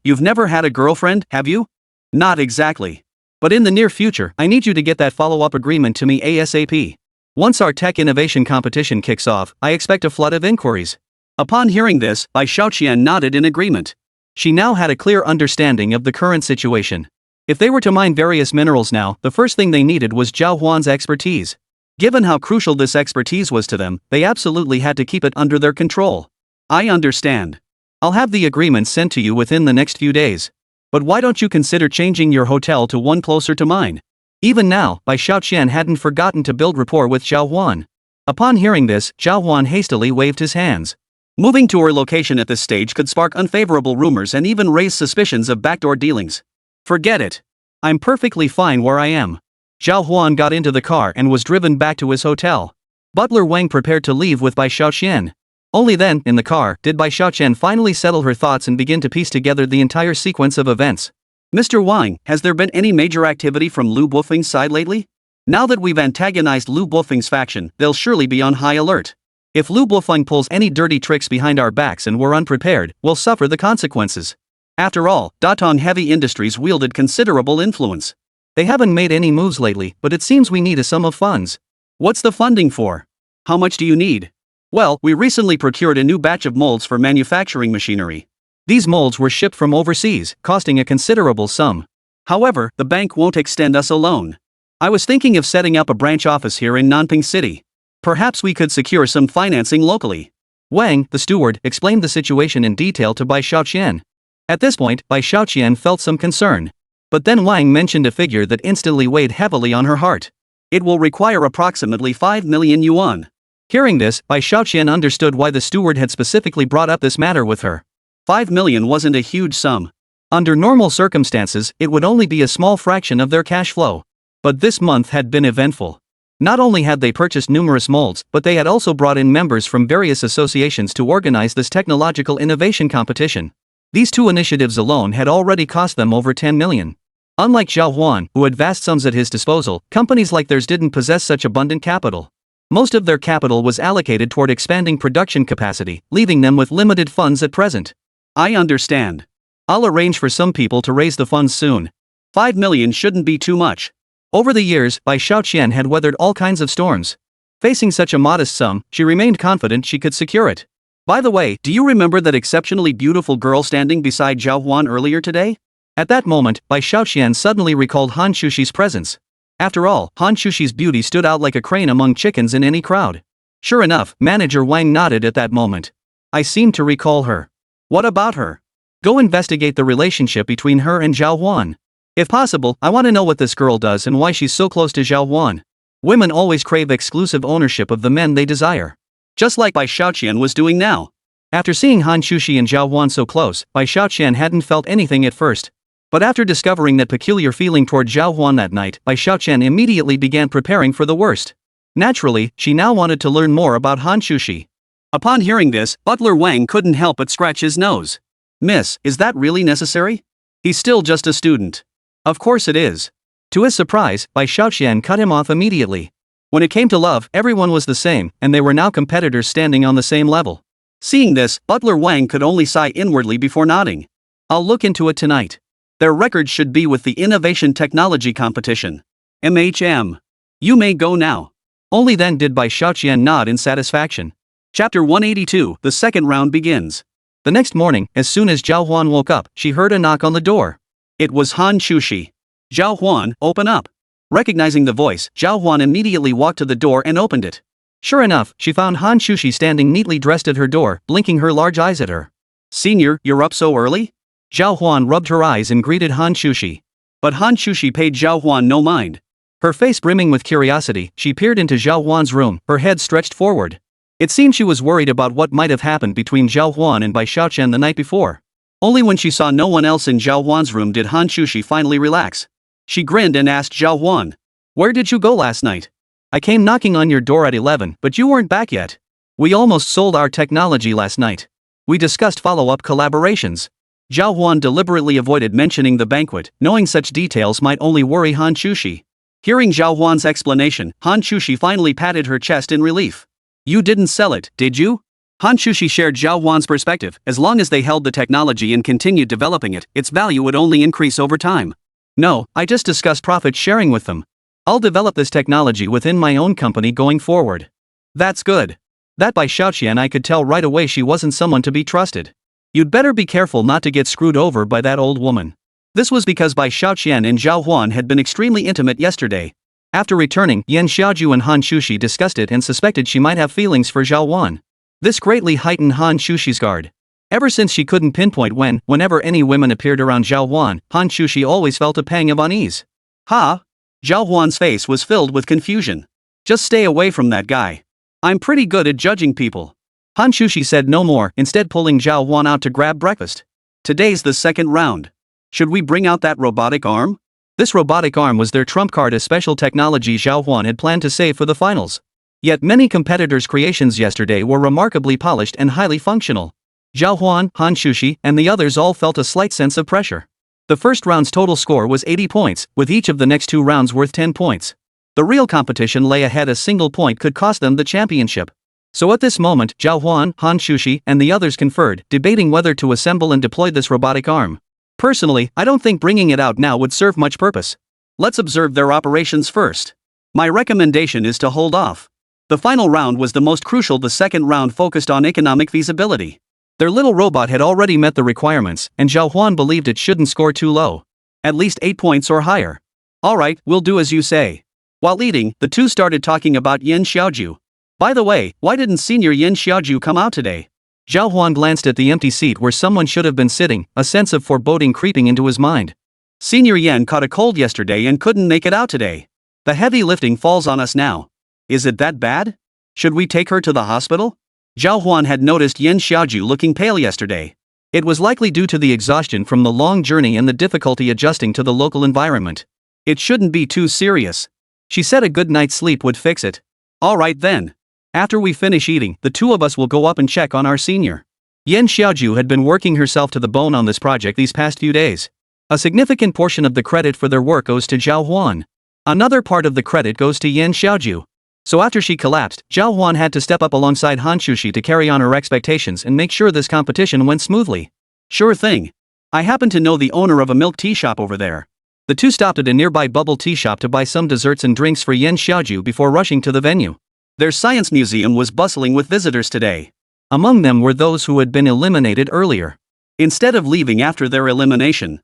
You've never had a girlfriend, have you? Not exactly. But in the near future, I need you to get that follow-up agreement to me ASAP. Once our tech innovation competition kicks off, I expect a flood of inquiries. Upon hearing this, Bai Xiaoqian nodded in agreement. She now had a clear understanding of the current situation. If they were to mine various minerals now, the first thing they needed was Zhào Huān's expertise. Given how crucial this expertise was to them, they absolutely had to keep it under their control. I understand. I'll have the agreement sent to you within the next few days. But why don't you consider changing your hotel to one closer to mine? Even now, Bai Xiaoqian hadn't forgotten to build rapport with Zhào Huān. Upon hearing this, Zhào Huān hastily waved his hands. Moving to her location at this stage could spark unfavorable rumors and even raise suspicions of backdoor dealings. Forget it. I'm perfectly fine where I am. Zhào Huān got into the car and was driven back to his hotel. Butler Wang prepared to leave with Bai Xiaoqian. Only then, in the car, did Bai Xiaoqian finally settle her thoughts and begin to piece together the entire sequence of events. Mr. Wang, has there been any major activity from Lu Bofeng's side lately? Now that we've antagonized Lu Bofeng's faction, they'll surely be on high alert. If Lu Bofeng pulls any dirty tricks behind our backs and we're unprepared, we'll suffer the consequences. After all, Datong Heavy Industries wielded considerable influence. They haven't made any moves lately, but it seems we need a sum of funds. What's the funding for? How much do you need? Well, we recently procured a new batch of molds for manufacturing machinery. These molds were shipped from overseas, costing a considerable sum. However, the bank won't extend us a loan. I was thinking of setting up a branch office here in Nanping City. Perhaps we could secure some financing locally. Wang, the steward, explained the situation in detail to Bai Xiaoqian. At this point, Bai Xiaoqian felt some concern. But then Wang mentioned a figure that instantly weighed heavily on her heart. It will require approximately 5 million yuan. Hearing this, Bai Xiaoqian understood why the steward had specifically brought up this matter with her. 5 million wasn't a huge sum. Under normal circumstances, it would only be a small fraction of their cash flow. But this month had been eventful. Not only had they purchased numerous molds, but they had also brought in members from various associations to organize this technological innovation competition. These two initiatives alone had already cost them over 10 million. Unlike Zhào Huān, who had vast sums at his disposal, companies like theirs didn't possess such abundant capital. Most of their capital was allocated toward expanding production capacity, leaving them with limited funds at present. I understand. I'll arrange for some people to raise the funds soon. 5 million shouldn't be too much. Over the years, Bai Xiaoqian had weathered all kinds of storms. Facing such a modest sum, she remained confident she could secure it. By the way, do you remember that exceptionally beautiful girl standing beside Zhào Huān earlier today? At that moment, Bai Xiaoqian suddenly recalled Hán Chǔxi's presence. After all, Hán Chǔxi's beauty stood out like a crane among chickens in any crowd. Sure enough, Manager Wang nodded at that moment. I seem to recall her. What about her? Go investigate the relationship between her and Zhào Huān. If possible, I want to know what this girl does and why she's so close to Zhào Huān. Women always crave exclusive ownership of the men they desire. Just like Bai Xiaoqian was doing now. After seeing Hán Chǔxī and Zhào Huān so close, Bai Xiaoqian hadn't felt anything at first. But after discovering that peculiar feeling toward Zhào Huān that night, Bai Xiaoqian immediately began preparing for the worst. Naturally, she now wanted to learn more about Hán Chǔxī. Upon hearing this, Butler Wang couldn't help but scratch his nose. Miss, is that really necessary? He's still just a student. Of course it is. To his surprise, Bai Xiaoqian cut him off immediately. When it came to love, everyone was the same, and they were now competitors standing on the same level. Seeing this, Butler Wang could only sigh inwardly before nodding. I'll look into it tonight. Their record should be with the Innovation Technology Competition. MHM. You may go now. Only then did Bai Xiaoqian nod in satisfaction. Chapter 182, the second round begins. The next morning, as soon as Zhào Huān woke up, she heard a knock on the door. It was Hán Chǔxī. Zhào Huān, open up. Recognizing the voice, Zhào Huān immediately walked to the door and opened it. Sure enough, she found Hán Chǔxī standing neatly dressed at her door, blinking her large eyes at her. Senior, you're up so early? Zhào Huān rubbed her eyes and greeted Hán Chǔxī. But Hán Chǔxī paid Zhào Huān no mind. Her face brimming with curiosity, she peered into Zhào Huān's room, her head stretched forward. It seemed she was worried about what might have happened between Zhào Huān and Bai Xiaoqian the night before. Only when she saw no one else in Zhào Huān's room did Hán Chǔxī finally relax. She grinned and asked Zhào Huān, "Where did you go last night?" "I came knocking on your door at 11, but you weren't back yet. We almost sold our technology last night. We discussed follow-up collaborations." Zhào Huān deliberately avoided mentioning the banquet, knowing such details might only worry Hán Chǔxī. Hearing Zhào Huān's explanation, Hán Chǔxī finally patted her chest in relief. "You didn't sell it, did you?" Hán Chǔxī shared Zhào Huān's perspective. As long as they held the technology and continued developing it, its value would only increase over time. "No, I just discussed profit sharing with them. I'll develop this technology within my own company going forward." "That's good." That Bai Xiaoqian I could tell right away she wasn't someone to be trusted. "You'd better be careful not to get screwed over by that old woman." This was because Bai Xiaoqian and Zhào Huān had been extremely intimate yesterday. After returning, Yan Xiaoju and Hán Chǔxī discussed it and suspected she might have feelings for Zhào Huān. This greatly heightened Hán Chǔxī's guard. Ever since she couldn't pinpoint whenever any women appeared around Zhào Huān, Hán Chǔxī always felt a pang of unease. "Ha?" Zhào Huān's face was filled with confusion. "Just stay away from that guy. I'm pretty good at judging people." Hán Chǔxī said no more, instead pulling Zhào Huān out to grab breakfast. "Today's the second round. Should we bring out that robotic arm?" This robotic arm was their trump card, a special technology Zhào Huān had planned to save for the finals. Yet many competitors' creations yesterday were remarkably polished and highly functional. Zhào Huān, Hán Chǔxī, and the others all felt a slight sense of pressure. The first round's total score was 80 points, with each of the next two rounds worth 10 points. The real competition lay ahead. A single point could cost them the championship. So at this moment, Zhào Huān, Hán Chǔxī, and the others conferred, debating whether to assemble and deploy this robotic arm. Personally, I don't think bringing it out now would serve much purpose. Let's observe their operations first. My recommendation is to hold off. The final round was the most crucial. The second round focused on economic feasibility. Their little robot had already met the requirements, and Zhào Huān believed it shouldn't score too low. At least 8 points or higher. "All right, we'll do as you say." While eating, the two started talking about Yan Xiaoju. "By the way, why didn't Senior Yan Xiaoju come out today?" Zhào Huān glanced at the empty seat where someone should have been sitting, a sense of foreboding creeping into his mind. "Senior Yan caught a cold yesterday and couldn't make it out today. The heavy lifting falls on us now. Is it that bad? Should we take her to the hospital?" Zhào Huān had noticed Yan Xiaoju looking pale yesterday. It was likely due to the exhaustion from the long journey and the difficulty adjusting to the local environment. "It shouldn't be too serious. She said a good night's sleep would fix it." "All right then. After we finish eating, the two of us will go up and check on our senior." Yan Xiaoju had been working herself to the bone on this project these past few days. A significant portion of the credit for their work goes to Zhào Huān. Another part of the credit goes to Yan Xiaoju. So after she collapsed, Zhào Huān had to step up alongside Hán Chǔxī to carry on her expectations and make sure this competition went smoothly. Sure thing. I happen to know the owner of a milk tea shop over there. The two stopped at a nearby bubble tea shop to buy some desserts and drinks for Yan Xiaoju before rushing to the venue. Their science museum was bustling with visitors today. Among them were those who had been eliminated earlier. Instead of leaving after their elimination,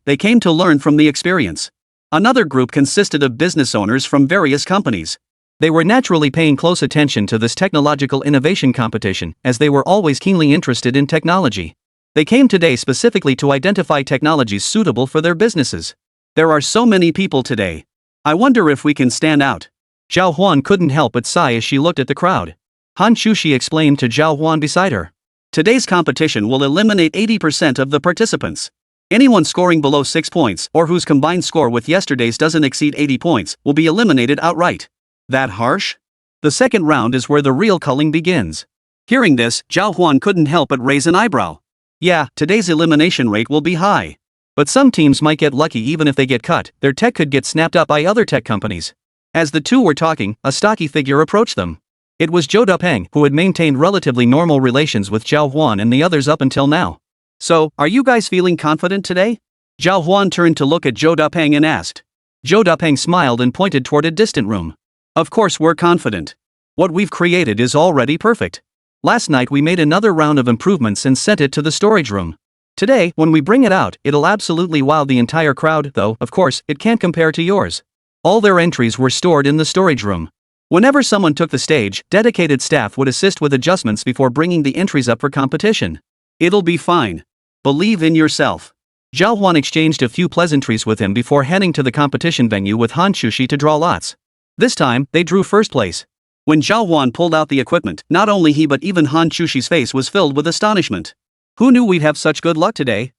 they came to learn from the experience. Another group consisted of business owners from various companies. They were naturally paying close attention to this technological innovation competition, as they were always keenly interested in technology. They came today specifically to identify technologies suitable for their businesses. There are so many people today. I wonder if we can stand out. Zhào Huān couldn't help but sigh as she looked at the crowd. Hán Chǔxī explained to Zhào Huān beside her. Today's competition will eliminate 80% of the participants. Anyone scoring below 6 points, or whose combined score with yesterday's doesn't exceed 80 points, will be eliminated outright. That harsh? The second round is where the real culling begins. Hearing this, Zhào Huān couldn't help but raise an eyebrow. Yeah, today's elimination rate will be high. But some teams might get lucky even if they get cut. Their tech could get snapped up by other tech companies. As the two were talking, a stocky figure approached them. It was Zhou Dupeng, who had maintained relatively normal relations with Zhào Huān and the others up until now. So, are you guys feeling confident today? Zhào Huān turned to look at Zhou Dupeng and asked. Zhou Dupeng smiled and pointed toward a distant room. Of course we're confident. What we've created is already perfect. Last night we made another round of improvements and sent it to the storage room. Today, when we bring it out, it'll absolutely wow the entire crowd, though, of course, it can't compare to yours. All their entries were stored in the storage room. Whenever someone took the stage, dedicated staff would assist with adjustments before bringing the entries up for competition. It'll be fine. Believe in yourself. Zhào Huān exchanged a few pleasantries with him before heading to the competition venue with Hán Chǔxī to draw lots. This time, they drew first place. When Zhào Huān pulled out the equipment, not only he but even Hán Chǔxī's face was filled with astonishment. Who knew we'd have such good luck today?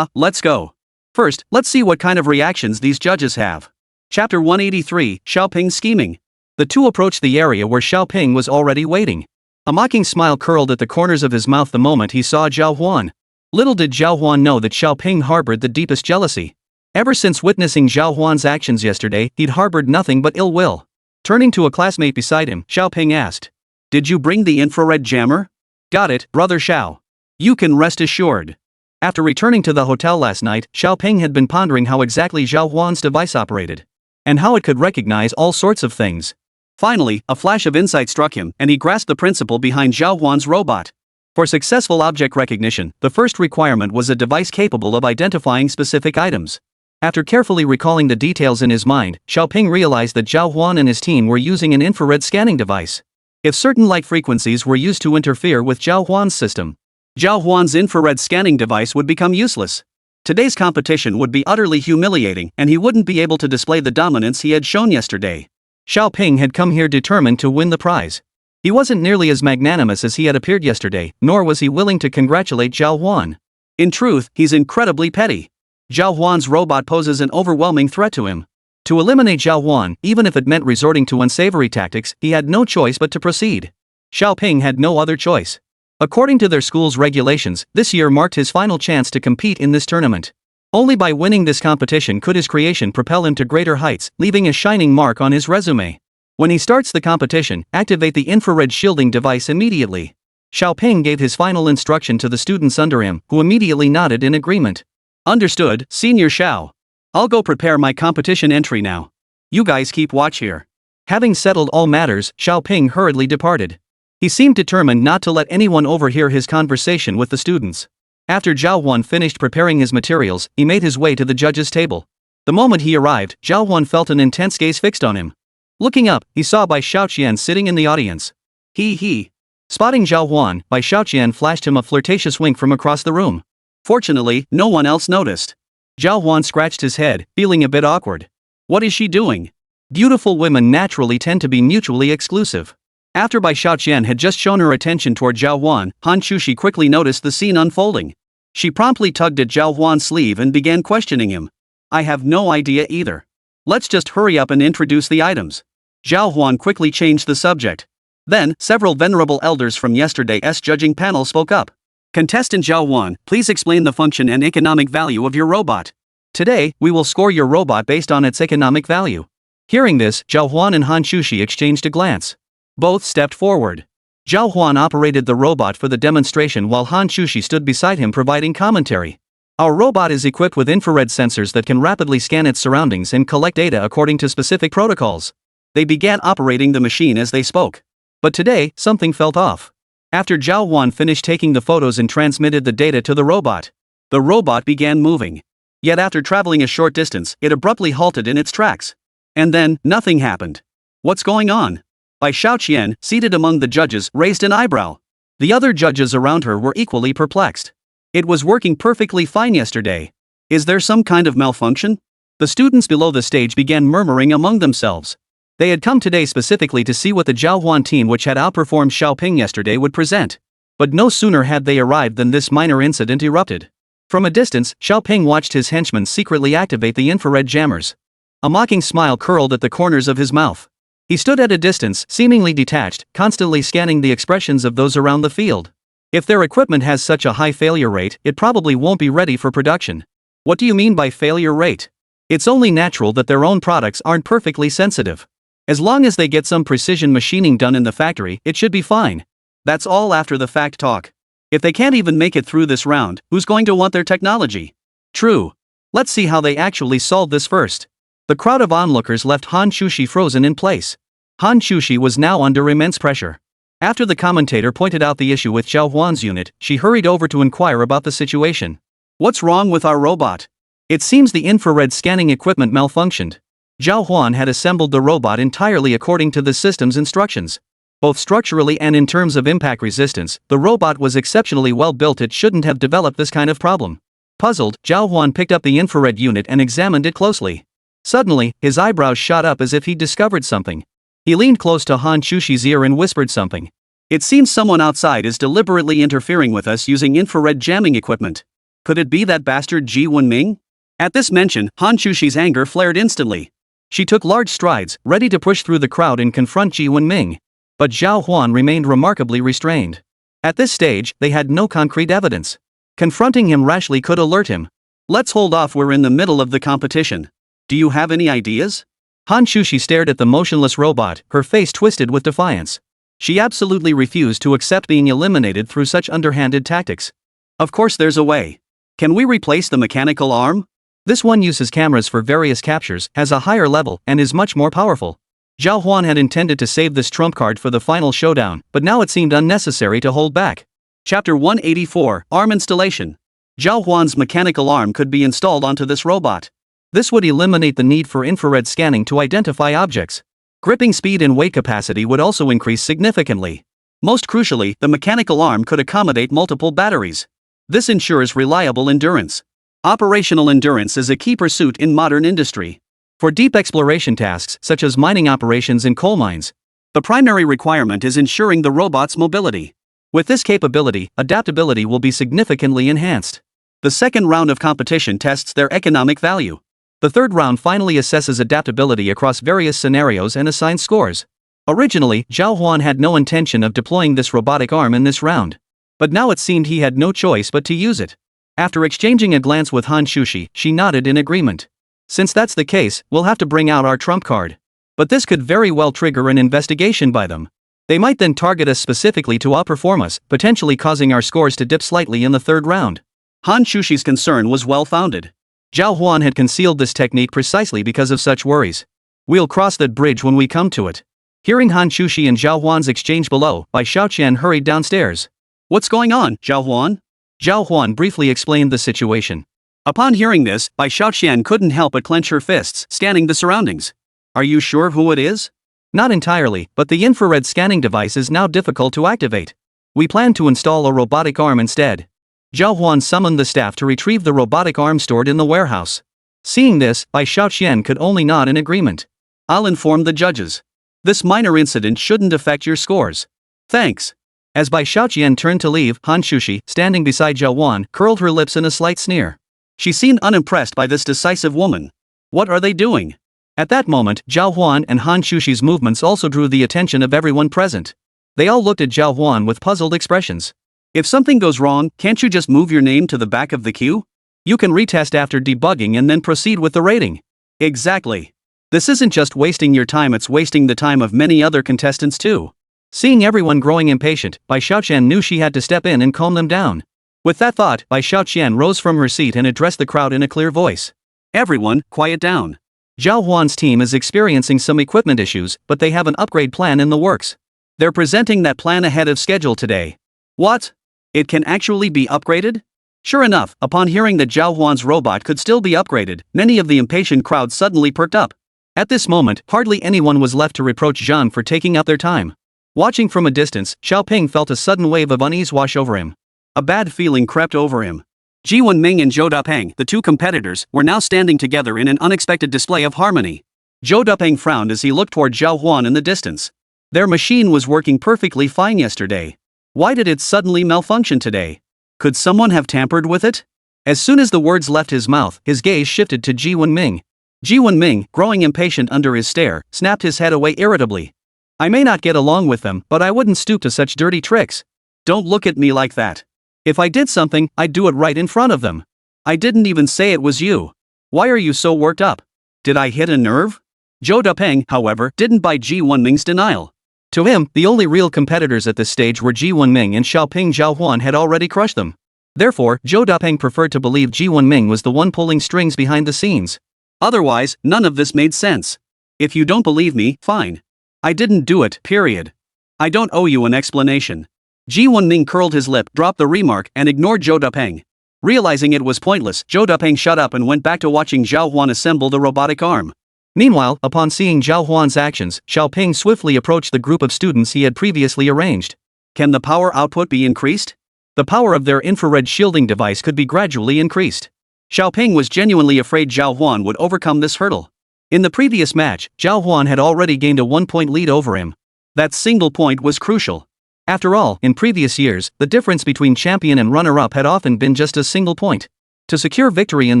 Let's go. First, let's see what kind of reactions these judges have. Chapter 183, Xiaoping's scheming. The two approached the area where Xiaoping was already waiting. A mocking smile curled at the corners of his mouth the moment he saw Zhào Huān. Little did Zhào Huān know that Xiaoping harbored the deepest jealousy. Ever since witnessing Zhào Huān's actions yesterday, he'd harbored nothing but ill will. Turning to a classmate beside him, Xiaoping asked. Did you bring the infrared jammer? Got it, brother Shao. You can rest assured. After returning to the hotel last night, Xiaoping had been pondering how exactly Zhào Huān's device operated. And how it could recognize all sorts of things. Finally, a flash of insight struck him, and he grasped the principle behind Zhào Huān's robot. For successful object recognition, the first requirement was a device capable of identifying specific items. After carefully recalling the details in his mind, Xiaoping realized that Zhào Huān and his team were using an infrared scanning device. If certain light frequencies were used to interfere with Zhào Huān's system, Zhào Huān's infrared scanning device would become useless. Today's competition would be utterly humiliating, and he wouldn't be able to display the dominance he had shown yesterday. Xiaoping had come here determined to win the prize. He wasn't nearly as magnanimous as he had appeared yesterday, nor was he willing to congratulate Zhào Huān. In truth, he's incredibly petty. Zhào Huān's robot poses an overwhelming threat to him. To eliminate Zhào Huān, even if it meant resorting to unsavory tactics, he had no choice but to proceed. Xiaoping had no other choice. According to their school's regulations, this year marked his final chance to compete in this tournament. Only by winning this competition could his creation propel him to greater heights, leaving a shining mark on his resume. When he starts the competition, activate the infrared shielding device immediately. Xiaoping gave his final instruction to the students under him, who immediately nodded in agreement. Understood, Senior Shao. I'll go prepare my competition entry now. You guys keep watch here. Having settled all matters, Xiaoping hurriedly departed. He seemed determined not to let anyone overhear his conversation with the students. After Zhào Huān finished preparing his materials, he made his way to the judges' table. The moment he arrived, Zhào Huān felt an intense gaze fixed on him. Looking up, he saw Bai Xiaoqian sitting in the audience. He. Spotting Zhào Huān, Bai Xiaoqian flashed him a flirtatious wink from across the room. Fortunately, no one else noticed. Zhào Huān scratched his head, feeling a bit awkward. What is she doing? Beautiful women naturally tend to be mutually exclusive. After Bai Xiaoqian had just shown her attention toward Zhào Huān, Hán Chǔxī quickly noticed the scene unfolding. She promptly tugged at Zhào Huān's sleeve and began questioning him. I have no idea either. Let's just hurry up and introduce the items. Zhào Huān quickly changed the subject. Then, several venerable elders from yesterday's judging panel spoke up. Contestant Zhào Huān, please explain the function and economic value of your robot. Today, we will score your robot based on its economic value. Hearing this, Zhào Huān and Hán Chǔxī exchanged a glance. Both stepped forward. Zhào Huān operated the robot for the demonstration while Hán Chǔxī stood beside him providing commentary. Our robot is equipped with infrared sensors that can rapidly scan its surroundings and collect data according to specific protocols. They began operating the machine as they spoke. But today, something felt off. After Zhào Huān finished taking the photos and transmitted the data to the robot began moving. Yet after traveling a short distance, it abruptly halted in its tracks. And then, nothing happened. What's going on? Bai Xiaoqian, seated among the judges, raised an eyebrow. The other judges around her were equally perplexed. It was working perfectly fine yesterday. Is there some kind of malfunction? The students below the stage began murmuring among themselves. They had come today specifically to see what the Zhào Huān team, which had outperformed Xiaoping yesterday, would present. But no sooner had they arrived than this minor incident erupted. From a distance, Xiaoping watched his henchmen secretly activate the infrared jammers. A mocking smile curled at the corners of his mouth. He stood at a distance, seemingly detached, constantly scanning the expressions of those around the field. If their equipment has such a high failure rate, it probably won't be ready for production. What do you mean by failure rate? It's only natural that their own products aren't perfectly sensitive. As long as they get some precision machining done in the factory, it should be fine. That's all after the fact talk. If they can't even make it through this round, who's going to want their technology? True. Let's see how they actually solve this first. The crowd of onlookers left Hán Chǔxī frozen in place. Hán Chǔxī was now under immense pressure. After the commentator pointed out the issue with Zhào Huān's unit, she hurried over to inquire about the situation. What's wrong with our robot? It seems the infrared scanning equipment malfunctioned. Zhào Huān had assembled the robot entirely according to the system's instructions. Both structurally and in terms of impact resistance, the robot was exceptionally well built. It shouldn't have developed this kind of problem. Puzzled, Zhào Huān picked up the infrared unit and examined it closely. Suddenly, his eyebrows shot up as if he'd discovered something. He leaned close to Hán Chǔxī's ear and whispered something. It seems someone outside is deliberately interfering with us using infrared jamming equipment. Could it be that bastard Ji Wenming? At this mention, Hán Chǔxī's anger flared instantly. She took large strides, ready to push through the crowd and confront Ji Wenming. But Zhào Huān remained remarkably restrained. At this stage, they had no concrete evidence. Confronting him rashly could alert him. Let's hold off, we're in the middle of the competition. Do you have any ideas? Hán Chǔxī stared at the motionless robot, her face twisted with defiance. She absolutely refused to accept being eliminated through such underhanded tactics. Of course there's a way. Can we replace the mechanical arm? This one uses cameras for various captures, has a higher level, and is much more powerful. Zhào Huān had intended to save this trump card for the final showdown, but now it seemed unnecessary to hold back. Chapter 184, Arm Installation. Zhào Huān's mechanical arm could be installed onto this robot. This would eliminate the need for infrared scanning to identify objects. Gripping speed and weight capacity would also increase significantly. Most crucially, the mechanical arm could accommodate multiple batteries. This ensures reliable endurance. Operational endurance is a key pursuit in modern industry. For deep exploration tasks, such as mining operations in coal mines, the primary requirement is ensuring the robot's mobility. With this capability, adaptability will be significantly enhanced. The second round of competition tests their economic value. The third round finally assesses adaptability across various scenarios and assigns scores. Originally, Zhào Huān had no intention of deploying this robotic arm in this round. But now it seemed he had no choice but to use it. After exchanging a glance with Hán Chǔxī, she nodded in agreement. Since that's the case, we'll have to bring out our trump card. But this could very well trigger an investigation by them. They might then target us specifically to outperform us, potentially causing our scores to dip slightly in the third round. Hán Chǔxī's concern was well-founded. Zhào Huān had concealed this technique precisely because of such worries. We'll cross that bridge when we come to it. Hearing Hán Chǔxī and Zhào Huān's exchange below, Bai Xiaoqian hurried downstairs. What's going on, Zhào Huān? Zhào Huān briefly explained the situation. Upon hearing this, Bai Xiaoqian couldn't help but clench her fists, scanning the surroundings. Are you sure who it is? Not entirely, but the infrared scanning device is now difficult to activate. We plan to install a robotic arm instead. Zhào Huān summoned the staff to retrieve the robotic arm stored in the warehouse. Seeing this, Bai Xiaoqian could only nod in agreement. I'll inform the judges. This minor incident shouldn't affect your scores. Thanks. As Bai Xiaoqian turned to leave, Hán Chǔxī, standing beside Zhào Huān, curled her lips in a slight sneer. She seemed unimpressed by this decisive woman. What are they doing? At that moment, Zhào Huān and Hán Chǔxī's movements also drew the attention of everyone present. They all looked at Zhào Huān with puzzled expressions. If something goes wrong, can't you just move your name to the back of the queue? You can retest after debugging and then proceed with the rating. Exactly. This isn't just wasting your time, it's wasting the time of many other contestants too. Seeing everyone growing impatient, Bai Xiaoqian knew she had to step in and calm them down. With that thought, Bai Xiaoqian rose from her seat and addressed the crowd in a clear voice. Everyone, quiet down. Zhào Huān's team is experiencing some equipment issues, but they have an upgrade plan in the works. They're presenting that plan ahead of schedule today. What? It can actually be upgraded? Sure enough, upon hearing that Zhào Huān's robot could still be upgraded, many of the impatient crowd suddenly perked up. At this moment, hardly anyone was left to reproach Zhang for taking up their time. Watching from a distance, Xiaoping felt a sudden wave of unease wash over him. A bad feeling crept over him. Ji Wenming and Zhou Dapeng, the two competitors, were now standing together in an unexpected display of harmony. Zhou Dapeng frowned as he looked toward Zhào Huān in the distance. Their machine was working perfectly fine yesterday. Why did it suddenly malfunction today? Could someone have tampered with it? As soon as the words left his mouth, his gaze shifted to Ji Wenming. Ji Wenming, growing impatient under his stare, snapped his head away irritably. I may not get along with them, but I wouldn't stoop to such dirty tricks. Don't look at me like that. If I did something, I'd do it right in front of them. I didn't even say it was you. Why are you so worked up? Did I hit a nerve? Zhou Dapeng, however, didn't buy Ji Wenming's denial. To him, the only real competitors at this stage were Ji Wenming and Xiaoping. Zhào Huān had already crushed them. Therefore, Zhou Dapeng preferred to believe Ji Wenming was the one pulling strings behind the scenes. Otherwise, none of this made sense. If you don't believe me, fine. I didn't do it, period. I don't owe you an explanation. Ji Wenming curled his lip, dropped the remark, and ignored Zhou Dapeng. Realizing it was pointless, Zhou Dapeng shut up and went back to watching Zhào Huān assemble the robotic arm. Meanwhile, upon seeing Zhào Huān's actions, Xiaoping swiftly approached the group of students he had previously arranged. Can the power output be increased? The power of their infrared shielding device could be gradually increased. Xiaoping was genuinely afraid Zhào Huān would overcome this hurdle. In the previous match, Zhào Huān had already gained a 1-point lead over him. That single point was crucial. After all, in previous years, the difference between champion and runner-up had often been just a single point. To secure victory in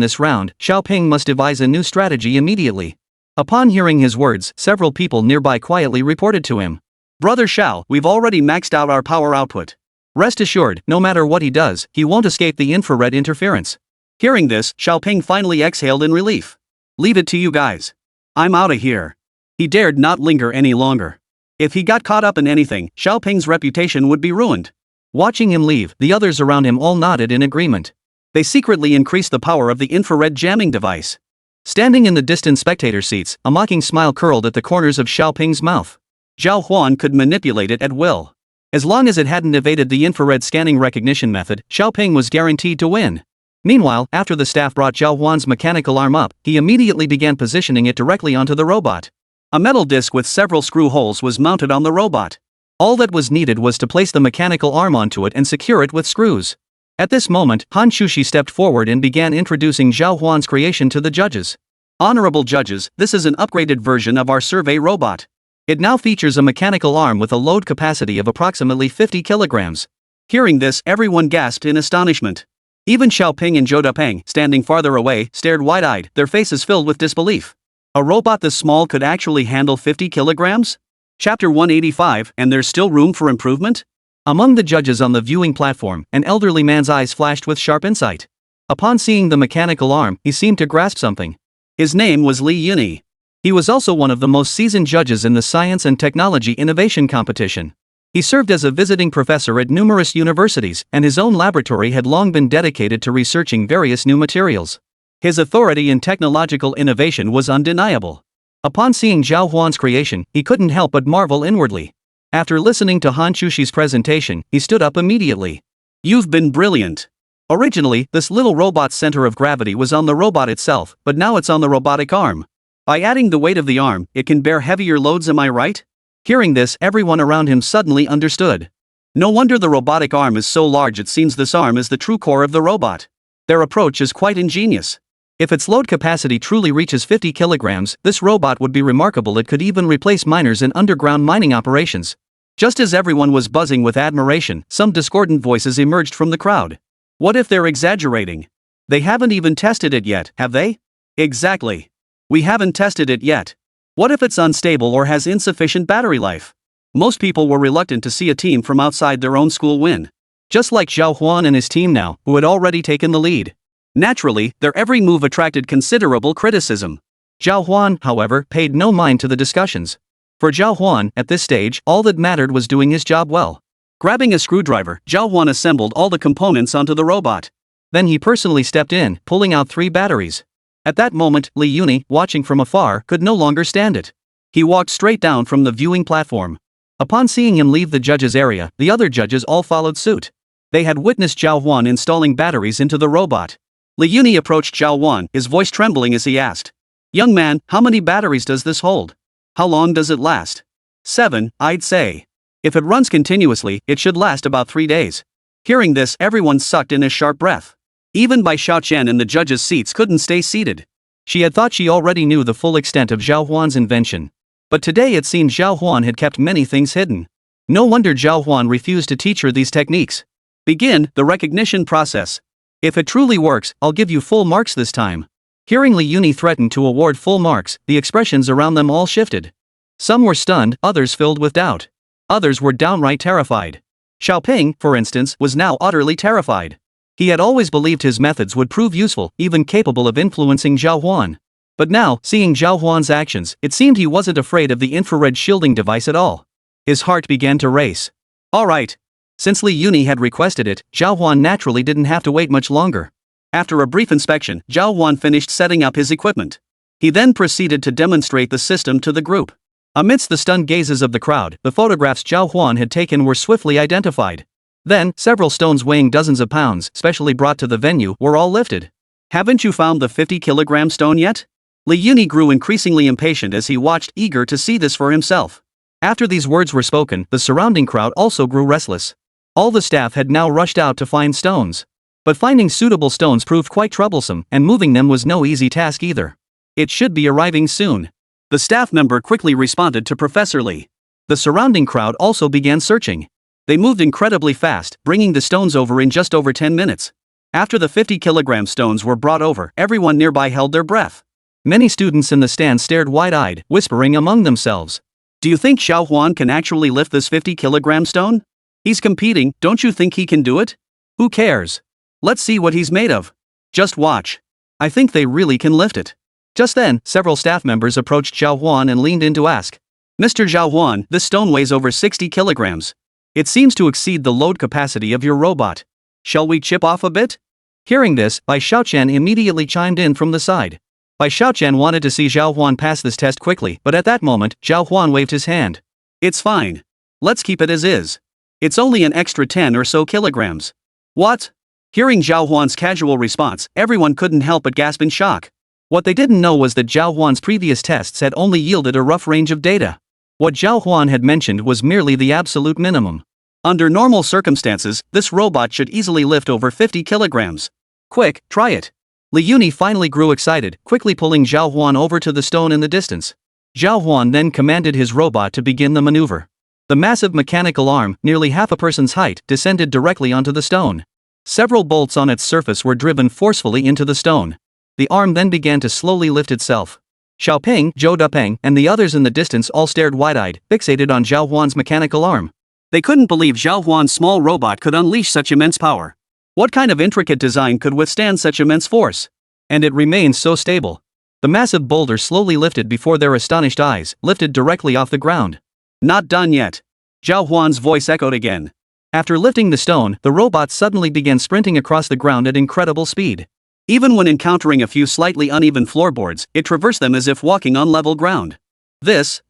this round, Xiaoping must devise a new strategy immediately. Upon hearing his words, several people nearby quietly reported to him. Brother Shao, we've already maxed out our power output. Rest assured, no matter what he does, he won't escape the infrared interference. Hearing this, Xiaoping finally exhaled in relief. Leave it to you guys. I'm outta here. He dared not linger any longer. If he got caught up in anything, Xiaoping's reputation would be ruined. Watching him leave, the others around him all nodded in agreement. They secretly increased the power of the infrared jamming device. Standing in the distant spectator seats, a mocking smile curled at the corners of Xiaoping's mouth. Zhào Huān could manipulate it at will. As long as it hadn't evaded the infrared scanning recognition method, Xiaoping was guaranteed to win. Meanwhile, after the staff brought Zhào Huān's mechanical arm up, he immediately began positioning it directly onto the robot. A metal disc with several screw holes was mounted on the robot. All that was needed was to place the mechanical arm onto it and secure it with screws. At this moment, Hán Chǔxī stepped forward and began introducing Zhào Huān's creation to the judges. Honorable judges, this is an upgraded version of our survey robot. It now features a mechanical arm with a load capacity of approximately 50 kilograms. Hearing this, everyone gasped in astonishment. Even Xiaoping and Zhou Dapeng, standing farther away, stared wide-eyed, their faces filled with disbelief. A robot this small could actually handle 50 kilograms? Chapter 185, and there's still room for improvement? Among the judges on the viewing platform, an elderly man's eyes flashed with sharp insight. Upon seeing the mechanical arm, he seemed to grasp something. His name was Li Yuni. He was also one of the most seasoned judges in the Science and Technology Innovation Competition. He served as a visiting professor at numerous universities, and his own laboratory had long been dedicated to researching various new materials. His authority in technological innovation was undeniable. Upon seeing Zhào Huān's creation, he couldn't help but marvel inwardly. After listening to Hán Chǔxī's presentation, he stood up immediately. You've been brilliant. Originally, this little robot's center of gravity was on the robot itself, but now it's on the robotic arm. By adding the weight of the arm, it can bear heavier loads, am I right? Hearing this, everyone around him suddenly understood. No wonder the robotic arm is so large. It seems this arm is the true core of the robot. Their approach is quite ingenious. If its load capacity truly reaches 50 kilograms, this robot would be remarkable. It could even replace miners in underground mining operations. Just as everyone was buzzing with admiration, some discordant voices emerged from the crowd. What if they're exaggerating? They haven't even tested it yet, have they? Exactly. We haven't tested it yet. What if it's unstable or has insufficient battery life? Most people were reluctant to see a team from outside their own school win. Just like Zhào Huān and his team now, who had already taken the lead. Naturally, their every move attracted considerable criticism. Zhào Huān, however, paid no mind to the discussions. For Zhào Huān, at this stage, all that mattered was doing his job well. Grabbing a screwdriver, Zhào Huān assembled all the components onto the robot. Then he personally stepped in, pulling out 3 batteries. At that moment, Li Yuni, watching from afar, could no longer stand it. He walked straight down from the viewing platform. Upon seeing him leave the judges' area, the other judges all followed suit. They had witnessed Zhào Huān installing batteries into the robot. Li Yuni approached Zhào Huān, his voice trembling as he asked, "Young man, how many batteries does this hold? How long does it last?" 7, I'd say. If it runs continuously, it should last about 3 days. Hearing this, everyone sucked in a sharp breath. Even Bai Xiaoqian in the judges' seats couldn't stay seated. She had thought she already knew the full extent of Zhào Huān's invention. But today it seemed Zhào Huān had kept many things hidden. No wonder Zhào Huān refused to teach her these techniques. Begin the recognition process. If it truly works, I'll give you full marks this time. Hearing Li Yuni threaten to award full marks, the expressions around them all shifted. Some were stunned, others filled with doubt. Others were downright terrified. Xiaoping, for instance, was now utterly terrified. He had always believed his methods would prove useful, even capable of influencing Zhào Huān. But now, seeing Zhào Huān's actions, it seemed he wasn't afraid of the infrared shielding device at all. His heart began to race. Alright. Since Li Yuni had requested it, Zhào Huān naturally didn't have to wait much longer. After a brief inspection, Zhào Huān finished setting up his equipment. He then proceeded to demonstrate the system to the group. Amidst the stunned gazes of the crowd, the photographs Zhào Huān had taken were swiftly identified. Then, several stones weighing dozens of pounds, specially brought to the venue, were all lifted. Haven't you found the 50-kilogram stone yet? Li Yuni grew increasingly impatient as he watched, eager to see this for himself. After these words were spoken, the surrounding crowd also grew restless. All the staff had now rushed out to find stones. But finding suitable stones proved quite troublesome, and moving them was no easy task either. It should be arriving soon. The staff member quickly responded to Professor Li. The surrounding crowd also began searching. They moved incredibly fast, bringing the stones over in just over 10 minutes. After the 50-kilogram stones were brought over, everyone nearby held their breath. Many students in the stand stared wide-eyed, whispering among themselves. Do you think Zhào Huān can actually lift this 50-kilogram stone? He's competing, don't you think he can do it? Who cares? Let's see what he's made of. Just watch. I think they really can lift it. Just then, several staff members approached Zhào Huān and leaned in to ask. Mr. Zhào Huān, this stone weighs over 60 kilograms. It seems to exceed the load capacity of your robot. Shall we chip off a bit? Hearing this, Bai Xiaoqian immediately chimed in from the side. Bai Xiaoqian wanted to see Zhào Huān pass this test quickly, but at that moment, Zhào Huān waved his hand. It's fine. Let's keep it as is. It's only an extra 10 or so kilograms. What? Hearing Zhào Huān's casual response, everyone couldn't help but gasp in shock. What they didn't know was that Zhào Huān's previous tests had only yielded a rough range of data. What Zhào Huān had mentioned was merely the absolute minimum. Under normal circumstances, this robot should easily lift over 50 kilograms. Quick, try it. Li Yuni finally grew excited, quickly pulling Zhào Huān over to the stone in the distance. Zhào Huān then commanded his robot to begin the maneuver. The massive mechanical arm, nearly half a person's height, descended directly onto the stone. Several bolts on its surface were driven forcefully into the stone. The arm then began to slowly lift itself. Xiaoping, Zhou Dupeng, and the others in the distance all stared wide-eyed, fixated on Zhào Huān's mechanical arm. They couldn't believe Zhào Huān's small robot could unleash such immense power. What kind of intricate design could withstand such immense force? And it remained so stable. The massive boulder slowly lifted before their astonished eyes, lifted directly off the ground. Not done yet. Zhào Huān's voice echoed again. After lifting the stone, the robot suddenly began sprinting across the ground at incredible speed. Even when encountering a few slightly uneven floorboards, it traversed them as if walking on level ground. This.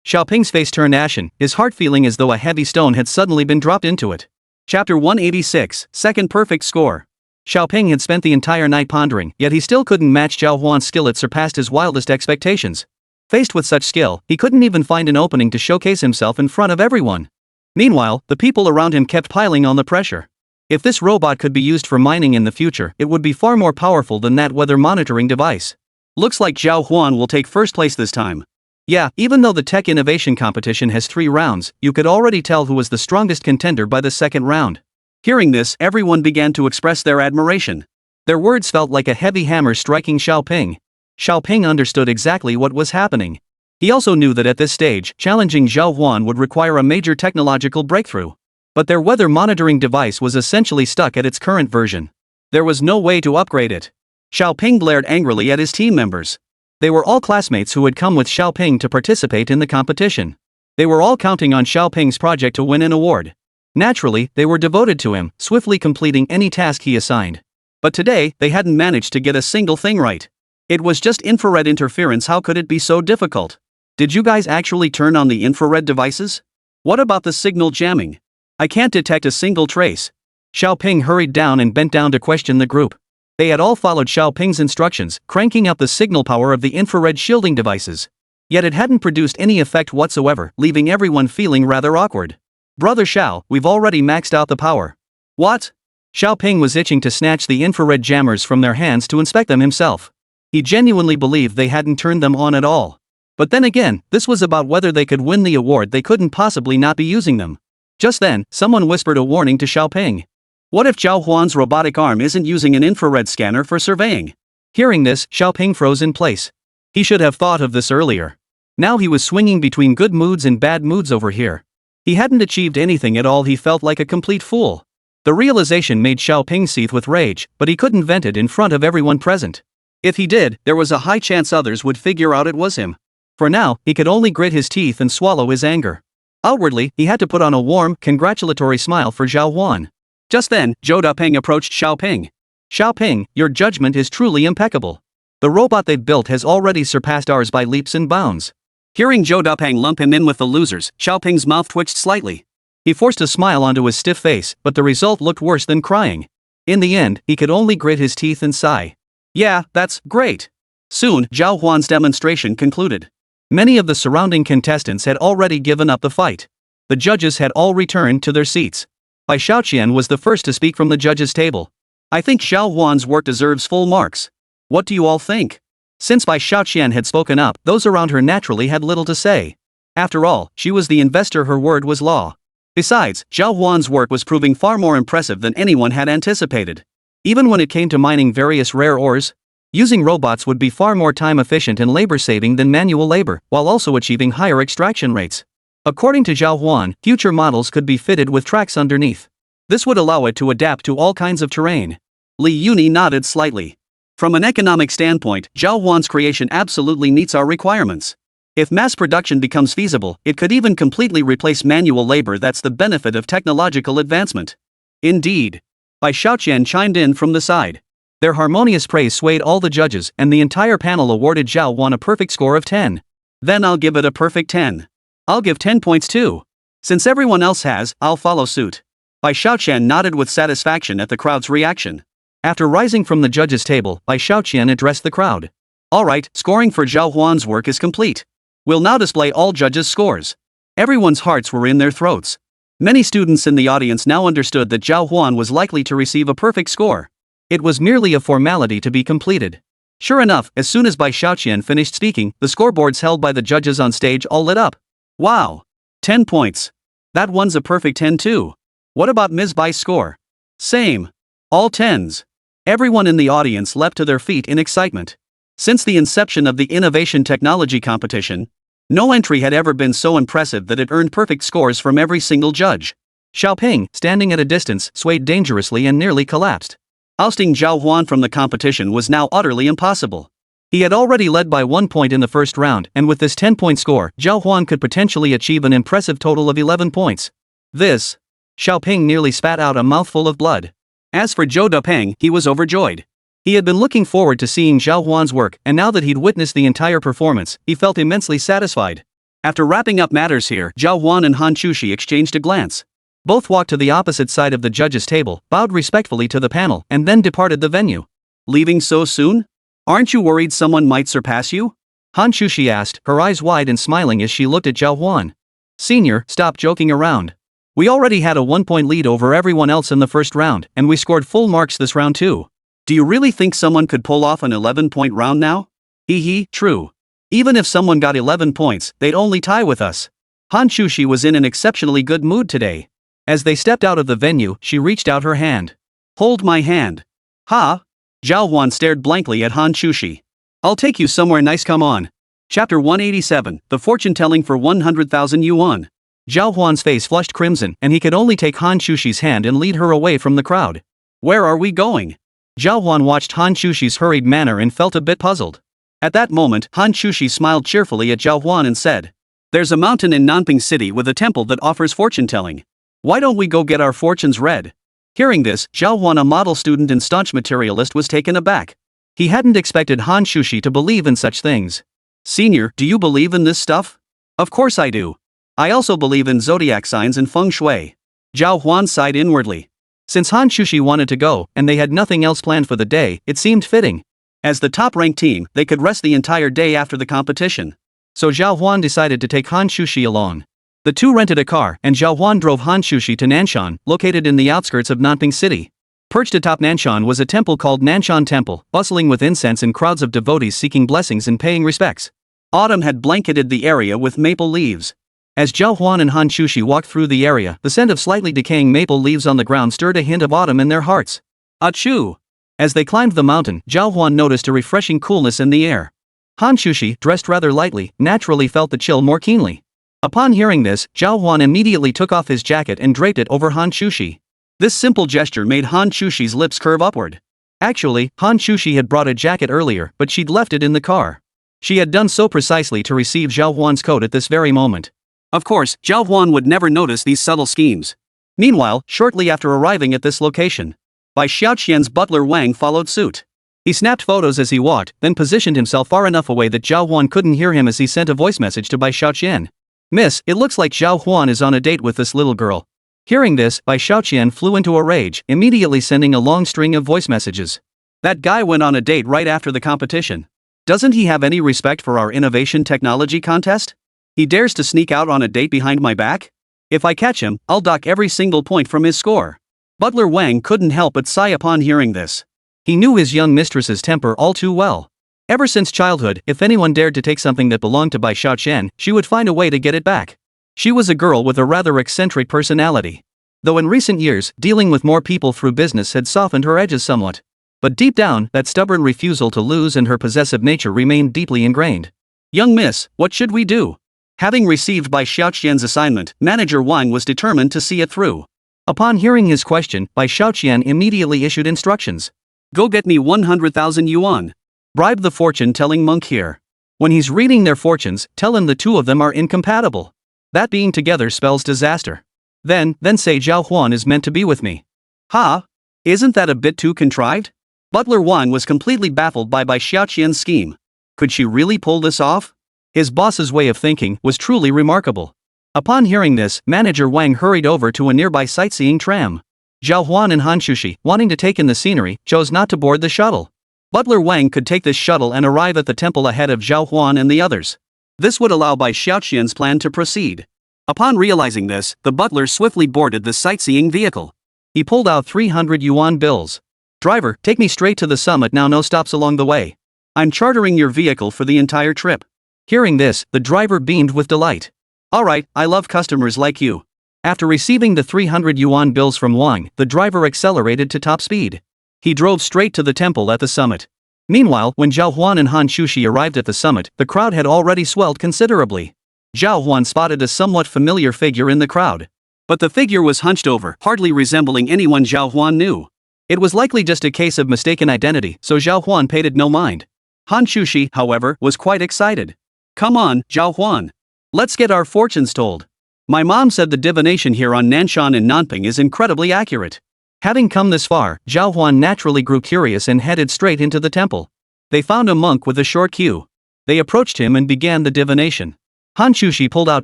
Xiaoping's face turned ashen, his heart feeling as though a heavy stone had suddenly been dropped into it. Chapter 186, Second Perfect Score. Xiaoping had spent the entire night pondering, yet he still couldn't match Zhào Huān's skill. It surpassed his wildest expectations. Faced with such skill, he couldn't even find an opening to showcase himself in front of everyone. Meanwhile, the people around him kept piling on the pressure. If this robot could be used for mining in the future, it would be far more powerful than that weather monitoring device. Looks like Zhào Huān will take first place this time. Yeah, even though the tech innovation competition has 3 rounds, you could already tell who was the strongest contender by the second round. Hearing this, everyone began to express their admiration. Their words felt like a heavy hammer striking Xiaoping. Xiaoping understood exactly what was happening. He also knew that at this stage, challenging Zhào Huān would require a major technological breakthrough. But their weather monitoring device was essentially stuck at its current version. There was no way to upgrade it. Xiaoping glared angrily at his team members. They were all classmates who had come with Xiaoping to participate in the competition. They were all counting on Xiaoping's project to win an award. Naturally, they were devoted to him, swiftly completing any task he assigned. But today, they hadn't managed to get a single thing right. It was just infrared interference. How could it be so difficult? Did you guys actually turn on the infrared devices? What about the signal jamming? I can't detect a single trace. Xiaoping hurried down and bent down to question the group. They had all followed Xiaoping's instructions, cranking up the signal power of the infrared shielding devices. Yet it hadn't produced any effect whatsoever, leaving everyone feeling rather awkward. Brother Xiao, we've already maxed out the power. What? Xiaoping was itching to snatch the infrared jammers from their hands to inspect them himself. He genuinely believed they hadn't turned them on at all. But then again, this was about whether they could win the award. They couldn't possibly not be using them. Just then, someone whispered a warning to Xiaoping. What if Zhào Huān's robotic arm isn't using an infrared scanner for surveying? Hearing this, Xiaoping froze in place. He should have thought of this earlier. Now he was swinging between good moods and bad moods over here. He hadn't achieved anything at all. He felt like a complete fool. The realization made Xiaoping seethe with rage, but he couldn't vent it in front of everyone present. If he did, there was a high chance others would figure out it was him. For now, he could only grit his teeth and swallow his anger. Outwardly, he had to put on a warm, congratulatory smile for Zhào Huān. Just then, Zhou Dapeng approached Xiaoping. Xiaoping, your judgment is truly impeccable. The robot they've built has already surpassed ours by leaps and bounds. Hearing Zhou Dapeng lump him in with the losers, Xiaoping's mouth twitched slightly. He forced a smile onto his stiff face, but the result looked worse than crying. In the end, he could only grit his teeth and sigh. Yeah, that's great. Soon, Zhào Huān's demonstration concluded. Many of the surrounding contestants had already given up the fight. The judges had all returned to their seats. Bai Xiaoqian was the first to speak from the judges' table. I think Zhào Huān's work deserves full marks. What do you all think? Since Bai Xiaoqian had spoken up, those around her naturally had little to say. After all, she was the investor. Her word was law. Besides, Zhào Huān's work was proving far more impressive than anyone had anticipated. Even when it came to mining various rare ores, using robots would be far more time efficient and labor saving than manual labor, while also achieving higher extraction rates. According to Zhào Huān, future models could be fitted with tracks underneath. This would allow it to adapt to all kinds of terrain. Li Yuni nodded slightly. From an economic standpoint, Zhào Huān's creation absolutely meets our requirements. If mass production becomes feasible, it could even completely replace manual labor. That's the benefit of technological advancement. Indeed. Bai Xiaoqian chimed in from the side. Their harmonious praise swayed all the judges, and the entire panel awarded Zhào Huān a perfect score of 10. Then I'll give it a perfect 10. I'll give 10 points too. Since everyone else has, I'll follow suit. Bai Xiaoqian nodded with satisfaction at the crowd's reaction. After rising from the judges' table, Bai Xiaoqian addressed the crowd. Alright, scoring for Zhào Huān's work is complete. We'll now display all judges' scores. Everyone's hearts were in their throats. Many students in the audience now understood that Zhào Huān was likely to receive a perfect score. It was merely a formality to be completed. Sure enough, as soon as Bai Xiaoqian finished speaking, the scoreboards held by the judges on stage all lit up. Wow! 10 points. That one's a perfect 10 too. What about Ms. Bai's score? Same. All 10s. Everyone in the audience leapt to their feet in excitement. Since the inception of the Innovation Technology competition, no entry had ever been so impressive that it earned perfect scores from every single judge. Xiaoping, standing at a distance, swayed dangerously and nearly collapsed. Ousting Zhào Huān from the competition was now utterly impossible. He had already led by 1 point in the first round, and with this 10-point score, Zhào Huān could potentially achieve an impressive total of 11 points. This. Xiaoping nearly spat out a mouthful of blood. As for Zhou Dapeng, he was overjoyed. He had been looking forward to seeing Zhào Huān's work, and now that he'd witnessed the entire performance, he felt immensely satisfied. After wrapping up matters here, Zhào Huān and Hán Chǔxī exchanged a glance. Both walked to the opposite side of the judges' table, bowed respectfully to the panel, and then departed the venue. Leaving so soon? Aren't you worried someone might surpass you? Hán Chǔxī asked, her eyes wide and smiling as she looked at Zhào Huān. Senior, stop joking around. We already had a 1-point lead over everyone else in the first round, and we scored full marks this round too. Do you really think someone could pull off an 11-point round now? Hee, true. Even if someone got 11 points, they'd only tie with us. Hán Chǔxī was in an exceptionally good mood today. As they stepped out of the venue, she reached out her hand. Hold my hand. Ha? Zhào Huān stared blankly at Hán Chǔxī. I'll take you somewhere nice, come on. Chapter 187, The Fortune Telling for 100,000 Yuan. Zhao Huān's face flushed crimson and he could only take Hán Chǔxī's hand and lead her away from the crowd. Where are we going? Zhao Huān watched Hán Chǔxī's hurried manner and felt a bit puzzled. At that moment, Hán Chǔxī smiled cheerfully at Zhao Huān and said, "There's a mountain in Nanping City with a temple that offers fortune-telling. Why don't we go get our fortunes read?" Hearing this, Zhao Huān, a model student and staunch materialist, was taken aback. He hadn't expected Hán Chǔxī to believe in such things. "Senior, do you believe in this stuff?" "Of course I do. I also believe in zodiac signs and feng shui." Zhao Huān sighed inwardly. Since Hán Chǔxī wanted to go, and they had nothing else planned for the day, it seemed fitting. As the top-ranked team, they could rest the entire day after the competition. So Zhao Huān decided to take Hán Chǔxī along. The two rented a car, and Zhao Huān drove Hán Chǔxī to Nanshan, located in the outskirts of Nanping City. Perched atop Nanshan was a temple called Nanshan Temple, bustling with incense and crowds of devotees seeking blessings and paying respects. Autumn had blanketed the area with maple leaves. As Zhao Huān and Hán Chǔxī walked through the area, the scent of slightly decaying maple leaves on the ground stirred a hint of autumn in their hearts. Achoo! As they climbed the mountain, Zhao Huān noticed a refreshing coolness in the air. Hán Chǔxī, dressed rather lightly, naturally felt the chill more keenly. Upon hearing this, Zhao Huān immediately took off his jacket and draped it over Hán Chǔxī. This simple gesture made Hán Chǔxī's lips curve upward. Actually, Hán Chǔxī had brought a jacket earlier, but she'd left it in the car. She had done so precisely to receive Zhao Huān's coat at this very moment. Of course, Zhao Huān would never notice these subtle schemes. Meanwhile, shortly after arriving at this location, Bai Xiaoqian's butler Wang followed suit. He snapped photos as he walked, then positioned himself far enough away that Zhao Huān couldn't hear him as he sent a voice message to Bai Xiaoqian. "Miss, it looks like Zhao Huān is on a date with this little girl." Hearing this, Bai Xiaoqian flew into a rage, immediately sending a long string of voice messages. "That guy went on a date right after the competition. Doesn't he have any respect for our innovation technology contest? He dares to sneak out on a date behind my back? If I catch him, I'll dock every single point from his score." Butler Wang couldn't help but sigh upon hearing this. He knew his young mistress's temper all too well. Ever since childhood, if anyone dared to take something that belonged to Bai Xiaoqian, she would find a way to get it back. She was a girl with a rather eccentric personality. Though in recent years, dealing with more people through business had softened her edges somewhat. But deep down, that stubborn refusal to lose and her possessive nature remained deeply ingrained. "Young miss, what should we do?" Having received Bai Xiaoqian's assignment, Manager Wang was determined to see it through. Upon hearing his question, Bai Xiaoqian immediately issued instructions. "Go get me 100,000 yuan. Bribe the fortune-telling monk here. When he's reading their fortunes, tell him the two of them are incompatible. That being together spells disaster. Then say Zhao Huān is meant to be with me." "Ha? Isn't that a bit too contrived?" Butler Wang was completely baffled by Bai Xiaoqian's scheme. Could she really pull this off? His boss's way of thinking was truly remarkable. Upon hearing this, Manager Wang hurried over to a nearby sightseeing tram. Zhao Huān and Hán Chǔxī, wanting to take in the scenery, chose not to board the shuttle. Butler Wang could take this shuttle and arrive at the temple ahead of Zhao Huān and the others. This would allow Bai Xiaoqian's plan to proceed. Upon realizing this, the butler swiftly boarded the sightseeing vehicle. He pulled out 300 yuan bills. "Driver, take me straight to the summit now, no stops along the way. I'm chartering your vehicle for the entire trip." Hearing this, the driver beamed with delight. "Alright, I love customers like you." After receiving the 300 yuan bills from Wang, the driver accelerated to top speed. He drove straight to the temple at the summit. Meanwhile, when Zhao Huān and Hán Chǔxī arrived at the summit, the crowd had already swelled considerably. Zhao Huān spotted a somewhat familiar figure in the crowd. But the figure was hunched over, hardly resembling anyone Zhao Huān knew. It was likely just a case of mistaken identity, so Zhao Huān paid it no mind. Hán Chǔxī, however, was quite excited. "Come on, Zhao Huān. Let's get our fortunes told. My mom said the divination here on Nanshan and Nanping is incredibly accurate." Having come this far, Zhao Huān naturally grew curious and headed straight into the temple. They found a monk with a short queue. They approached him and began the divination. Hán Chǔxī pulled out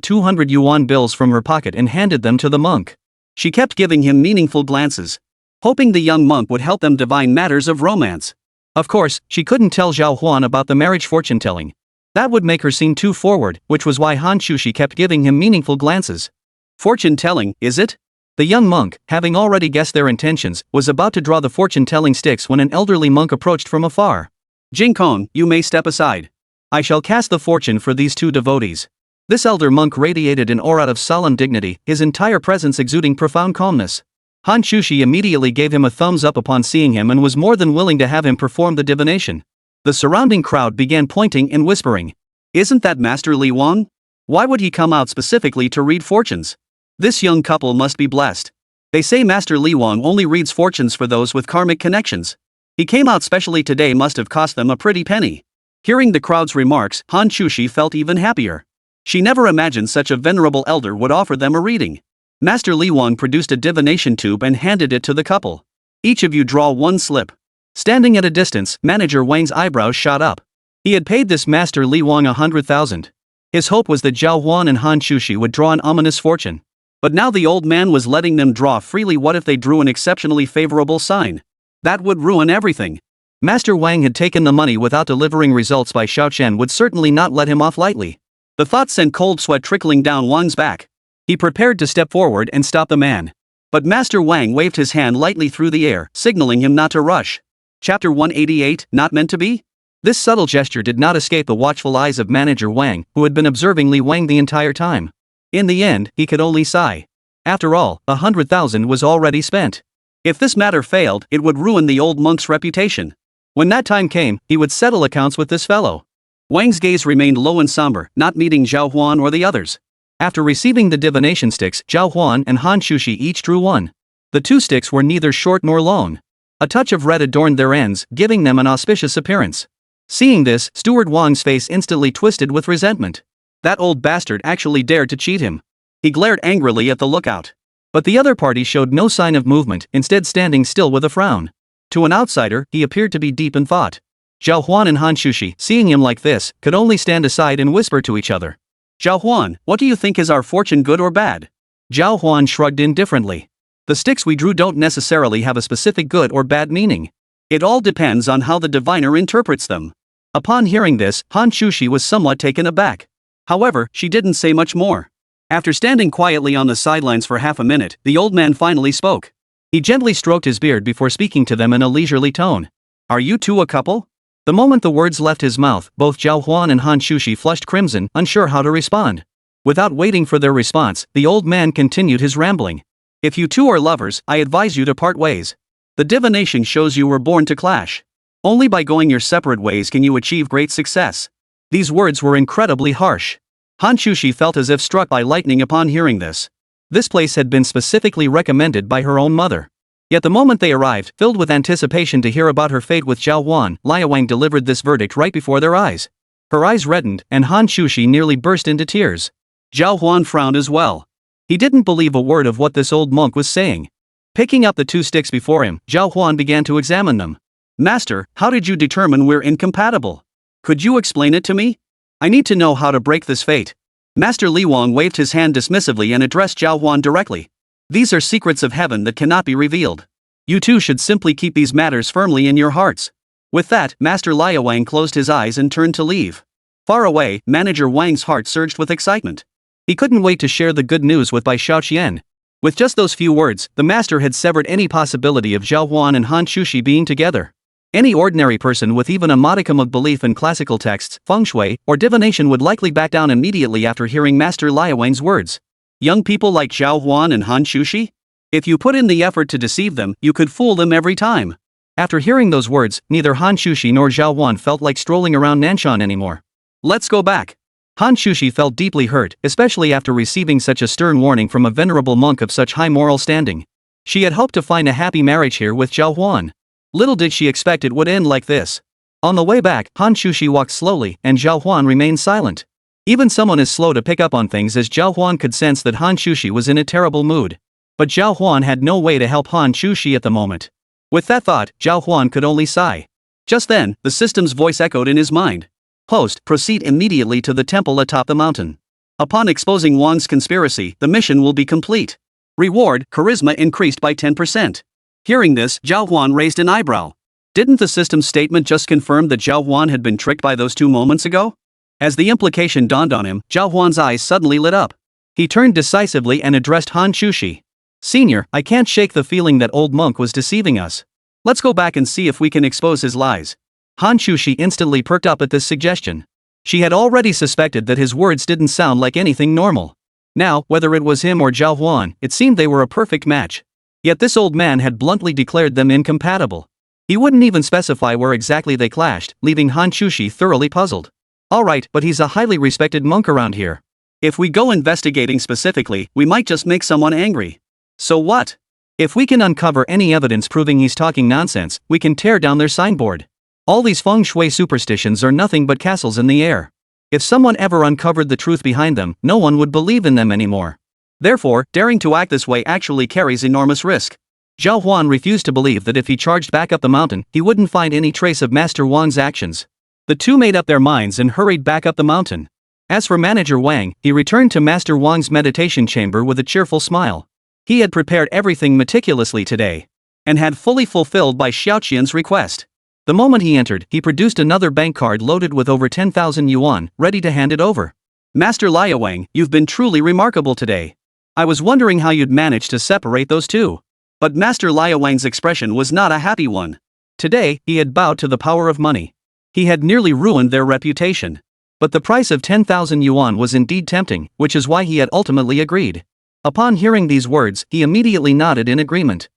200 yuan bills from her pocket and handed them to the monk. She kept giving him meaningful glances, hoping the young monk would help them divine matters of romance. Of course, she couldn't tell Zhao Huān about the marriage fortune-telling. That would make her seem too forward, which was why Hán Chǔxī kept giving him meaningful glances. "Fortune-telling, is it?" The young monk, having already guessed their intentions, was about to draw the fortune-telling sticks when an elderly monk approached from afar. "Jingkong, you may step aside. I shall cast the fortune for these two devotees." This elder monk radiated an aura of solemn dignity, his entire presence exuding profound calmness. Hán Chǔxī immediately gave him a thumbs up upon seeing him and was more than willing to have him perform the divination. The surrounding crowd began pointing and whispering, "Isn't that Master Li Wang? Why would he come out specifically to read fortunes? This young couple must be blessed. They say Master Li Wang only reads fortunes for those with karmic connections. He came out specially today must have cost them a pretty penny. Hearing the crowd's remarks, Hán Chǔxī felt even happier. She never imagined such a venerable elder would offer them a reading. Master Li Wang produced a divination tube and handed it to the couple. Each of you draw one slip. Standing at a distance, Manager Wang's eyebrows shot up. He had paid this Master Li Wang 100,000. His hope was that Zhào Huān and Hán Chǔxī would draw an ominous fortune. But now the old man was letting them draw freely. What if they drew an exceptionally favorable sign? That would ruin everything. Master Wang had taken the money without delivering results by Xiao Chen would certainly not let him off lightly. The thought sent cold sweat trickling down Wang's back. He prepared to step forward and stop the man. But Master Wang waved his hand lightly through the air, signaling him not to rush. Chapter 188, Not Meant to Be? This subtle gesture did not escape the watchful eyes of Manager Wang, who had been observing Li Wang the entire time. In the end, he could only sigh. After all, 100,000 was already spent. If this matter failed, it would ruin the old monk's reputation. When that time came, he would settle accounts with this fellow. Wang's gaze remained low and somber, not meeting Zhào Huān or the others. After receiving the divination sticks, Zhào Huān and Hán Chǔxī each drew one. The two sticks were neither short nor long. A touch of red adorned their ends, giving them an auspicious appearance. Seeing this, Steward Wang's face instantly twisted with resentment. That old bastard actually dared to cheat him. He glared angrily at the lookout. But the other party showed no sign of movement, instead standing still with a frown. To an outsider, he appeared to be deep in thought. Zhào Huān and Hán Chǔxī, seeing him like this, could only stand aside and whisper to each other. Zhào Huān, what do you think, is our fortune good or bad? Zhào Huān shrugged indifferently. The sticks we drew don't necessarily have a specific good or bad meaning. It all depends on how the diviner interprets them. Upon hearing this, Hán Chǔxī was somewhat taken aback. However, she didn't say much more. After standing quietly on the sidelines for half a minute, the old man finally spoke. He gently stroked his beard before speaking to them in a leisurely tone. Are you two a couple? The moment the words left his mouth, both Zhào Huān and Hán Chǔxī flushed crimson, unsure how to respond. Without waiting for their response, the old man continued his rambling. If you two are lovers, I advise you to part ways. The divination shows you were born to clash. Only by going your separate ways can you achieve great success. These words were incredibly harsh. Hán Chǔxī felt as if struck by lightning upon hearing this. This place had been specifically recommended by her own mother. Yet the moment they arrived, filled with anticipation to hear about her fate with Zhào Huān, Li Wang delivered this verdict right before their eyes. Her eyes reddened, and Hán Chǔxī nearly burst into tears. Zhào Huān frowned as well. He didn't believe a word of what this old monk was saying. Picking up the two sticks before him, Zhào Huān began to examine them. Master, how did you determine we're incompatible? Could you explain it to me? I need to know how to break this fate. Master Li Wang waved his hand dismissively and addressed Zhào Huān directly. These are secrets of heaven that cannot be revealed. You two should simply keep these matters firmly in your hearts. With that, Master Li Wang closed his eyes and turned to leave. Far away, Manager Wang's heart surged with excitement. He couldn't wait to share the good news with Bai Xiaoqian. With just those few words, the master had severed any possibility of Zhào Huān and Hán Chǔxī being together. Any ordinary person with even a modicum of belief in classical texts, feng shui, or divination would likely back down immediately after hearing Master Li Wang's words. Young people like Zhào Huān and Hán Chǔxī? If you put in the effort to deceive them, you could fool them every time. After hearing those words, neither Hán Chǔxī nor Zhào Huān felt like strolling around Nanshan anymore. Let's go back. Hán Chǔxī felt deeply hurt, especially after receiving such a stern warning from a venerable monk of such high moral standing. She had hoped to find a happy marriage here with Zhào Huān. Little did she expect it would end like this. On the way back, Hán Chǔxī walked slowly, and Zhào Huān remained silent. Even someone as slow to pick up on things as Zhào Huān could sense that Hán Chǔxī was in a terrible mood. But Zhào Huān had no way to help Hán Chǔxī at the moment. With that thought, Zhào Huān could only sigh. Just then, the system's voice echoed in his mind. Host, proceed immediately to the temple atop the mountain. Upon exposing Wang's conspiracy, the mission will be complete. Reward, charisma increased by 10%. Hearing this, Zhào Huān raised an eyebrow. Didn't the system's statement just confirm that Zhào Huān had been tricked by those 2 moments ago? As the implication dawned on him, Zhào Huān's eyes suddenly lit up. He turned decisively and addressed Hán Chǔxī. Senior, I can't shake the feeling that old monk was deceiving us. Let's go back and see if we can expose his lies. Hán Chǔxī instantly perked up at this suggestion. She had already suspected that his words didn't sound like anything normal. Now, whether it was him or Zhào Huān, it seemed they were a perfect match. Yet this old man had bluntly declared them incompatible. He wouldn't even specify where exactly they clashed, leaving Hán Chǔxī thoroughly puzzled. Alright, but he's a highly respected monk around here. If we go investigating specifically, we might just make someone angry. So what? If we can uncover any evidence proving he's talking nonsense, we can tear down their signboard. All these feng shui superstitions are nothing but castles in the air. If someone ever uncovered the truth behind them, no one would believe in them anymore. Therefore, daring to act this way actually carries enormous risk. Zhào Huān refused to believe that if he charged back up the mountain, he wouldn't find any trace of Master Wang's actions. The two made up their minds and hurried back up the mountain. As for Manager Wang, he returned to Master Wang's meditation chamber with a cheerful smile. He had prepared everything meticulously today, and had fully fulfilled by Xiaoqian's request. The moment he entered, he produced another bank card loaded with over 10,000 yuan, ready to hand it over. Master Liawang, you've been truly remarkable today. I was wondering how you'd manage to separate those two. But Master Liawang's expression was not a happy one. Today, he had bowed to the power of money. He had nearly ruined their reputation. But the price of 10,000 yuan was indeed tempting, which is why he had ultimately agreed. Upon hearing these words, he immediately nodded in agreement.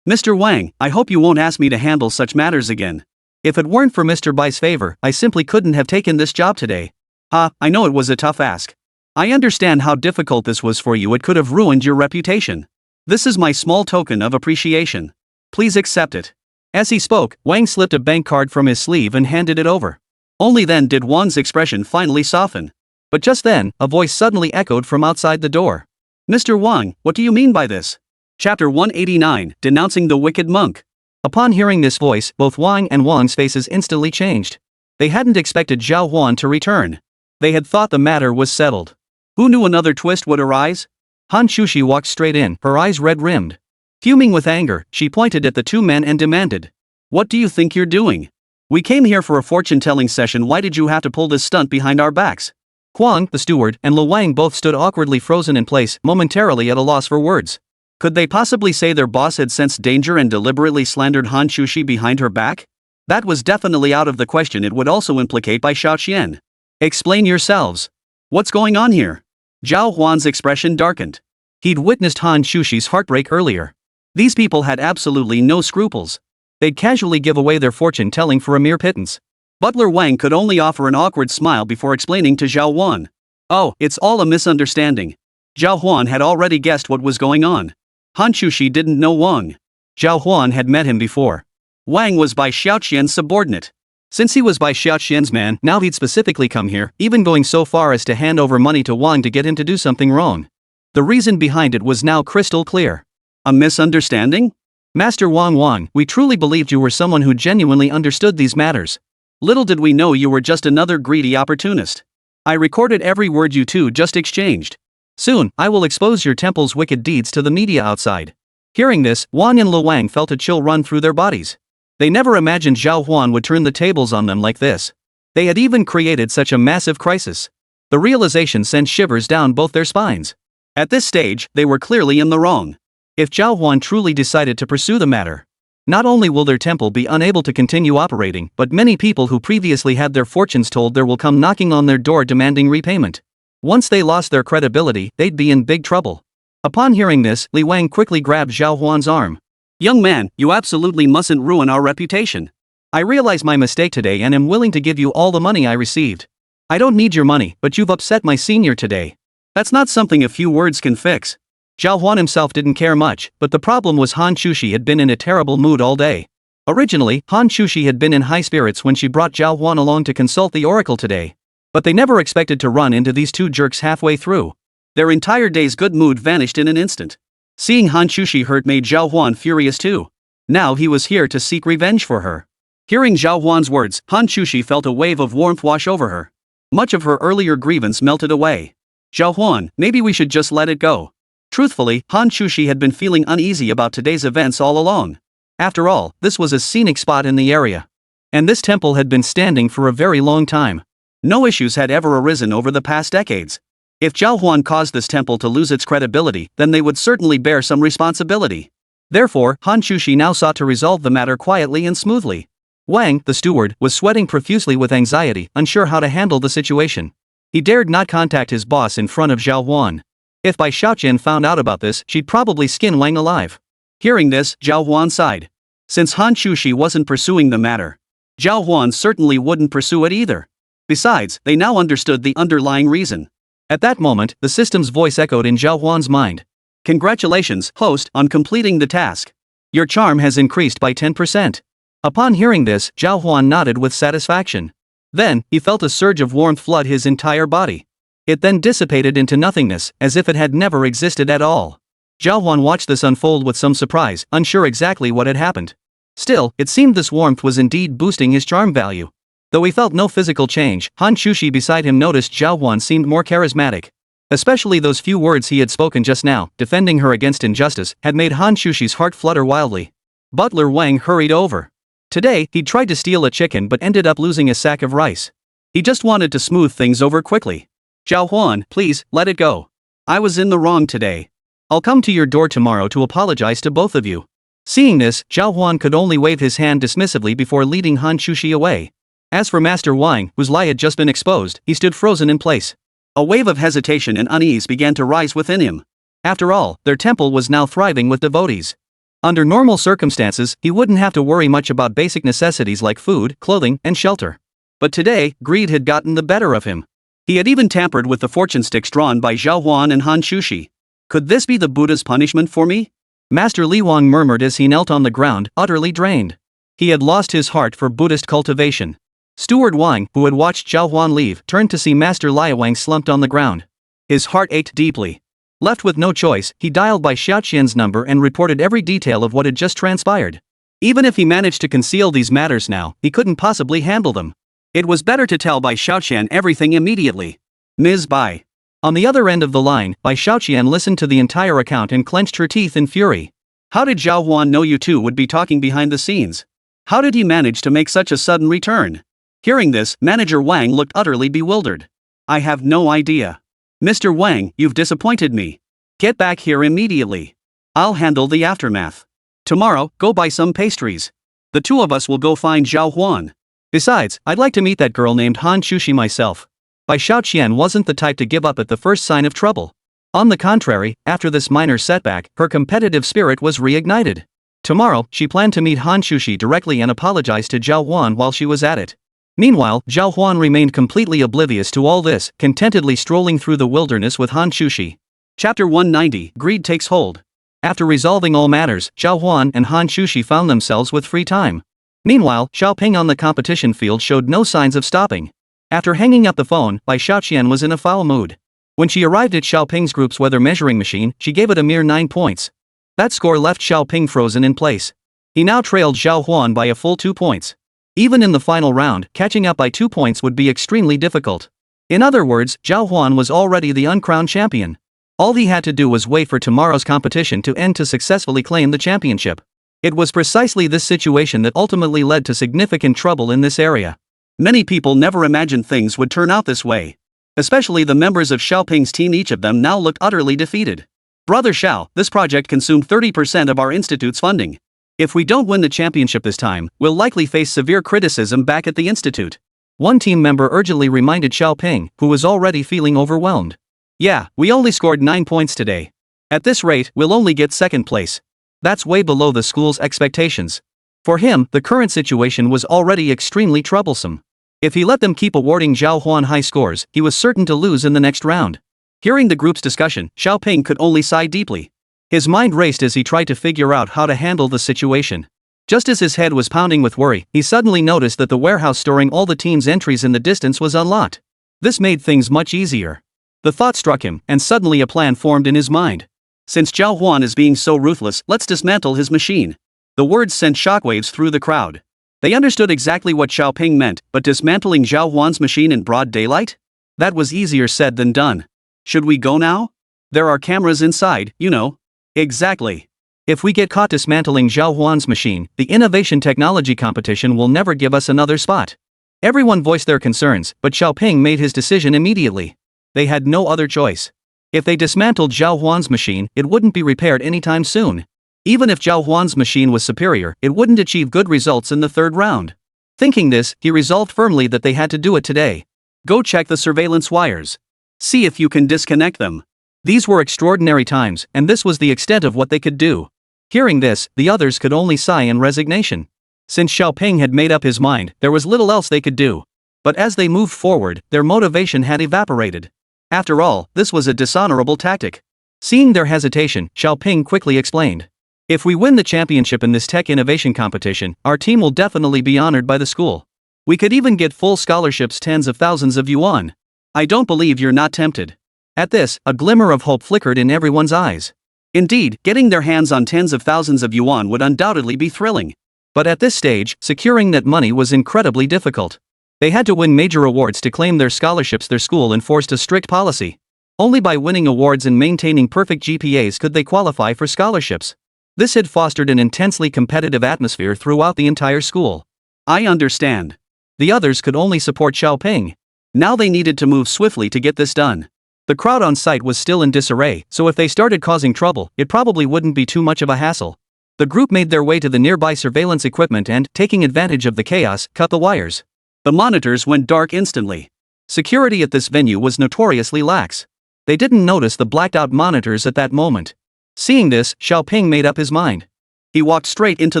Mr. Wang, I hope you won't ask me to handle such matters again. If it weren't for Mr. Bai's favor, I simply couldn't have taken this job today. I know it was a tough ask. I understand how difficult this was for you. It could have ruined your reputation. This is my small token of appreciation. Please accept it. As he spoke, Wang slipped a bank card from his sleeve and handed it over. Only then did Wang's expression finally soften. But just then, a voice suddenly echoed from outside the door. Mr. Wang, what do you mean by this? Chapter 189, Denouncing the Wicked Monk. Upon hearing this voice, both Wang and Wang's faces instantly changed. They hadn't expected Zhào Huān to return. They had thought the matter was settled. Who knew another twist would arise? Hán Chǔxī walked straight in, her eyes red-rimmed. Fuming with anger, she pointed at the two men and demanded, "What do you think you're doing? We came here for a fortune-telling session. Why did you have to pull this stunt behind our backs?" Huang, the steward, and Lu Wang both stood awkwardly frozen in place, momentarily at a loss for words. Could they possibly say their boss had sensed danger and deliberately slandered Hán Chǔxī behind her back? That was definitely out of the question. It would also implicate Bai Xiaoqian. Explain yourselves. What's going on here? Zhào Huān's expression darkened. He'd witnessed Hán Chǔxī's heartbreak earlier. These people had absolutely no scruples. They'd casually give away their fortune-telling for a mere pittance. Butler Wang could only offer an awkward smile before explaining to Zhào Huān. "Oh, it's all a misunderstanding." Zhào Huān had already guessed what was going on. Hán Chǔxī didn't know Wang. Zhào Huān had met him before. Wang was Bai Xiaoqian's subordinate. Since he was Bai Xiaoqian's man, now he'd specifically come here, even going so far as to hand over money to Wang to get him to do something wrong. The reason behind it was now crystal clear. A misunderstanding? Master Wang, we truly believed you were someone who genuinely understood these matters. Little did we know you were just another greedy opportunist. I recorded every word you two just exchanged. Soon, I will expose your temple's wicked deeds to the media outside. Hearing this, Wang and Lu Wang felt a chill run through their bodies. They never imagined Zhào Huān would turn the tables on them like this. They had even created such a massive crisis. The realization sent shivers down both their spines. At this stage, they were clearly in the wrong. If Zhào Huān truly decided to pursue the matter, not only will their temple be unable to continue operating, but many people who previously had their fortunes told there will come knocking on their door demanding repayment. Once they lost their credibility, they'd be in big trouble. Upon hearing this, Li Wang quickly grabbed Zhào Huān's arm. "Young man, you absolutely mustn't ruin our reputation. I realize my mistake today and am willing to give you all the money I received. I don't need your money, but you've upset my senior today." That's not something a few words can fix. Zhào Huān himself didn't care much, but the problem was Hán Chǔxī had been in a terrible mood all day. Originally, Hán Chǔxī had been in high spirits when she brought Zhào Huān along to consult the oracle today. But they never expected to run into these two jerks halfway through. Their entire day's good mood vanished in an instant. Seeing Hán Chǔxī hurt made Zhào Huān furious too. Now he was here to seek revenge for her. Hearing Zhào Huān's words, Hán Chǔxī felt a wave of warmth wash over her. Much of her earlier grievance melted away. "Zhào Huān, maybe we should just let it go." Truthfully, Hán Chǔxī had been feeling uneasy about today's events all along. After all, this was a scenic spot in the area. And this temple had been standing for a very long time. No issues had ever arisen over the past decades. If Zhào Huān caused this temple to lose its credibility, then they would certainly bear some responsibility. Therefore, Hán Chǔxī now sought to resolve the matter quietly and smoothly. Wang, the steward, was sweating profusely with anxiety, unsure how to handle the situation. He dared not contact his boss in front of Zhào Huān. If Bai Xiaoqian found out about this, she'd probably skin Wang alive. Hearing this, Zhào Huān sighed. Since Hán Chǔxī wasn't pursuing the matter, Zhào Huān certainly wouldn't pursue it either. Besides, they now understood the underlying reason. At that moment, the system's voice echoed in Zhào Huān's mind. Congratulations, host, on completing the task. Your charm has increased by 10%. Upon hearing this, Zhào Huān nodded with satisfaction. Then, he felt a surge of warmth flood his entire body. It then dissipated into nothingness, as if it had never existed at all. Zhào Huān watched this unfold with some surprise, unsure exactly what had happened. Still, it seemed this warmth was indeed boosting his charm value. Though he felt no physical change, Hán Chǔxī beside him noticed Zhào Huān seemed more charismatic. Especially those few words he had spoken just now, defending her against injustice, had made Hán Chǔxī's heart flutter wildly. Butler Wang hurried over. Today, he'd tried to steal a chicken but ended up losing a sack of rice. He just wanted to smooth things over quickly. Zhào Huān, please, let it go. I was in the wrong today. I'll come to your door tomorrow to apologize to both of you. Seeing this, Zhào Huān could only wave his hand dismissively before leading Hán Chǔxī away. As for Master Wang, whose lie had just been exposed, he stood frozen in place. A wave of hesitation and unease began to rise within him. After all, their temple was now thriving with devotees. Under normal circumstances, he wouldn't have to worry much about basic necessities like food, clothing, and shelter. But today, greed had gotten the better of him. He had even tampered with the fortune sticks drawn by Zhào Huān and Hán Chǔxī. Could this be the Buddha's punishment for me? Master Li Wang murmured as he knelt on the ground, utterly drained. He had lost his heart for Buddhist cultivation. Steward Wang, who had watched Zhào Huān leave, turned to see Master Li Wang slumped on the ground. His heart ached deeply. Left with no choice, he dialed by Xiaoqian's number and reported every detail of what had just transpired. Even if he managed to conceal these matters now, he couldn't possibly handle them. It was better to tell Bai Xiaoqian everything immediately. Ms. Bai. On the other end of the line, Bai Xiaoqian listened to the entire account and clenched her teeth in fury. How did Zhào Huān know you two would be talking behind the scenes? How did he manage to make such a sudden return? Hearing this, Manager Wang looked utterly bewildered. I have no idea. Mr. Wang, you've disappointed me. Get back here immediately. I'll handle the aftermath. Tomorrow, go buy some pastries. The two of us will go find Zhào Huān. Besides, I'd like to meet that girl named Hán Chǔxī myself. Bai Xiaoqian wasn't the type to give up at the first sign of trouble. On the contrary, after this minor setback, her competitive spirit was reignited. Tomorrow, she planned to meet Hán Chǔxī directly and apologize to Zhào Huān while she was at it. Meanwhile, Zhào Huān remained completely oblivious to all this, contentedly strolling through the wilderness with Hán Chǔxī. Chapter 190, Greed Takes Hold. After resolving all matters, Zhào Huān and Hán Chǔxī found themselves with free time. Meanwhile, Xiaoping on the competition field showed no signs of stopping. After hanging up the phone, Bai Xiaoqian was in a foul mood. When she arrived at Xiaoping's group's weather measuring machine, she gave it a mere 9 points. That score left Xiaoping frozen in place. He now trailed Zhào Huān by a full 2 points. Even in the final round, catching up by 2 points would be extremely difficult. In other words, Zhào Huān was already the uncrowned champion. All he had to do was wait for tomorrow's competition to end to successfully claim the championship. It was precisely this situation that ultimately led to significant trouble in this area. Many people never imagined things would turn out this way. Especially the members of Xiaoping's team, each of them now looked utterly defeated. Brother Xiao, this project consumed 30% of our institute's funding. If we don't win the championship this time, we'll likely face severe criticism back at the institute. One team member urgently reminded Xiaoping, who was already feeling overwhelmed. Yeah, we only scored 9 points today. At this rate, we'll only get second place. That's way below the school's expectations. For him, the current situation was already extremely troublesome. If he let them keep awarding Zhào Huān high scores, he was certain to lose in the next round. Hearing the group's discussion, Xiaoping could only sigh deeply. His mind raced as he tried to figure out how to handle the situation. Just as his head was pounding with worry, he suddenly noticed that the warehouse storing all the team's entries in the distance was unlocked. This made things much easier. The thought struck him, and suddenly a plan formed in his mind. Since Zhào Huān is being so ruthless, let's dismantle his machine. The words sent shockwaves through the crowd. They understood exactly what Xiaoping meant, but dismantling Zhào Huān's machine in broad daylight? That was easier said than done. Should we go now? There are cameras inside, you know. Exactly. If we get caught dismantling Zhào Huān's machine, the innovation technology competition will never give us another spot. Everyone voiced their concerns, but Xiaoping made his decision immediately. They had no other choice. If they dismantled Zhào Huān's machine, it wouldn't be repaired anytime soon. Even if Zhào Huān's machine was superior, it wouldn't achieve good results in the third round. Thinking this, he resolved firmly that they had to do it today. Go check the surveillance wires. See if you can disconnect them. These were extraordinary times, and this was the extent of what they could do. Hearing this, the others could only sigh in resignation. Since Xiaoping had made up his mind, there was little else they could do. But as they moved forward, their motivation had evaporated. After all, this was a dishonorable tactic. Seeing their hesitation, Xiaoping quickly explained. If we win the championship in this tech innovation competition, our team will definitely be honored by the school. We could even get full scholarships, tens of thousands of yuan. I don't believe you're not tempted. At this, a glimmer of hope flickered in everyone's eyes. Indeed, getting their hands on tens of thousands of yuan would undoubtedly be thrilling. But at this stage, securing that money was incredibly difficult. They had to win major awards to claim their scholarships. Their school enforced a strict policy. Only by winning awards and maintaining perfect GPAs could they qualify for scholarships. This had fostered an intensely competitive atmosphere throughout the entire school. I understand. The others could only support Xiaoping. Now they needed to move swiftly to get this done. The crowd on site was still in disarray, so if they started causing trouble, it probably wouldn't be too much of a hassle. The group made their way to the nearby surveillance equipment and, taking advantage of the chaos, cut the wires. The monitors went dark instantly. Security at this venue was notoriously lax. They didn't notice the blacked-out monitors at that moment. Seeing this, Xiaoping made up his mind. He walked straight into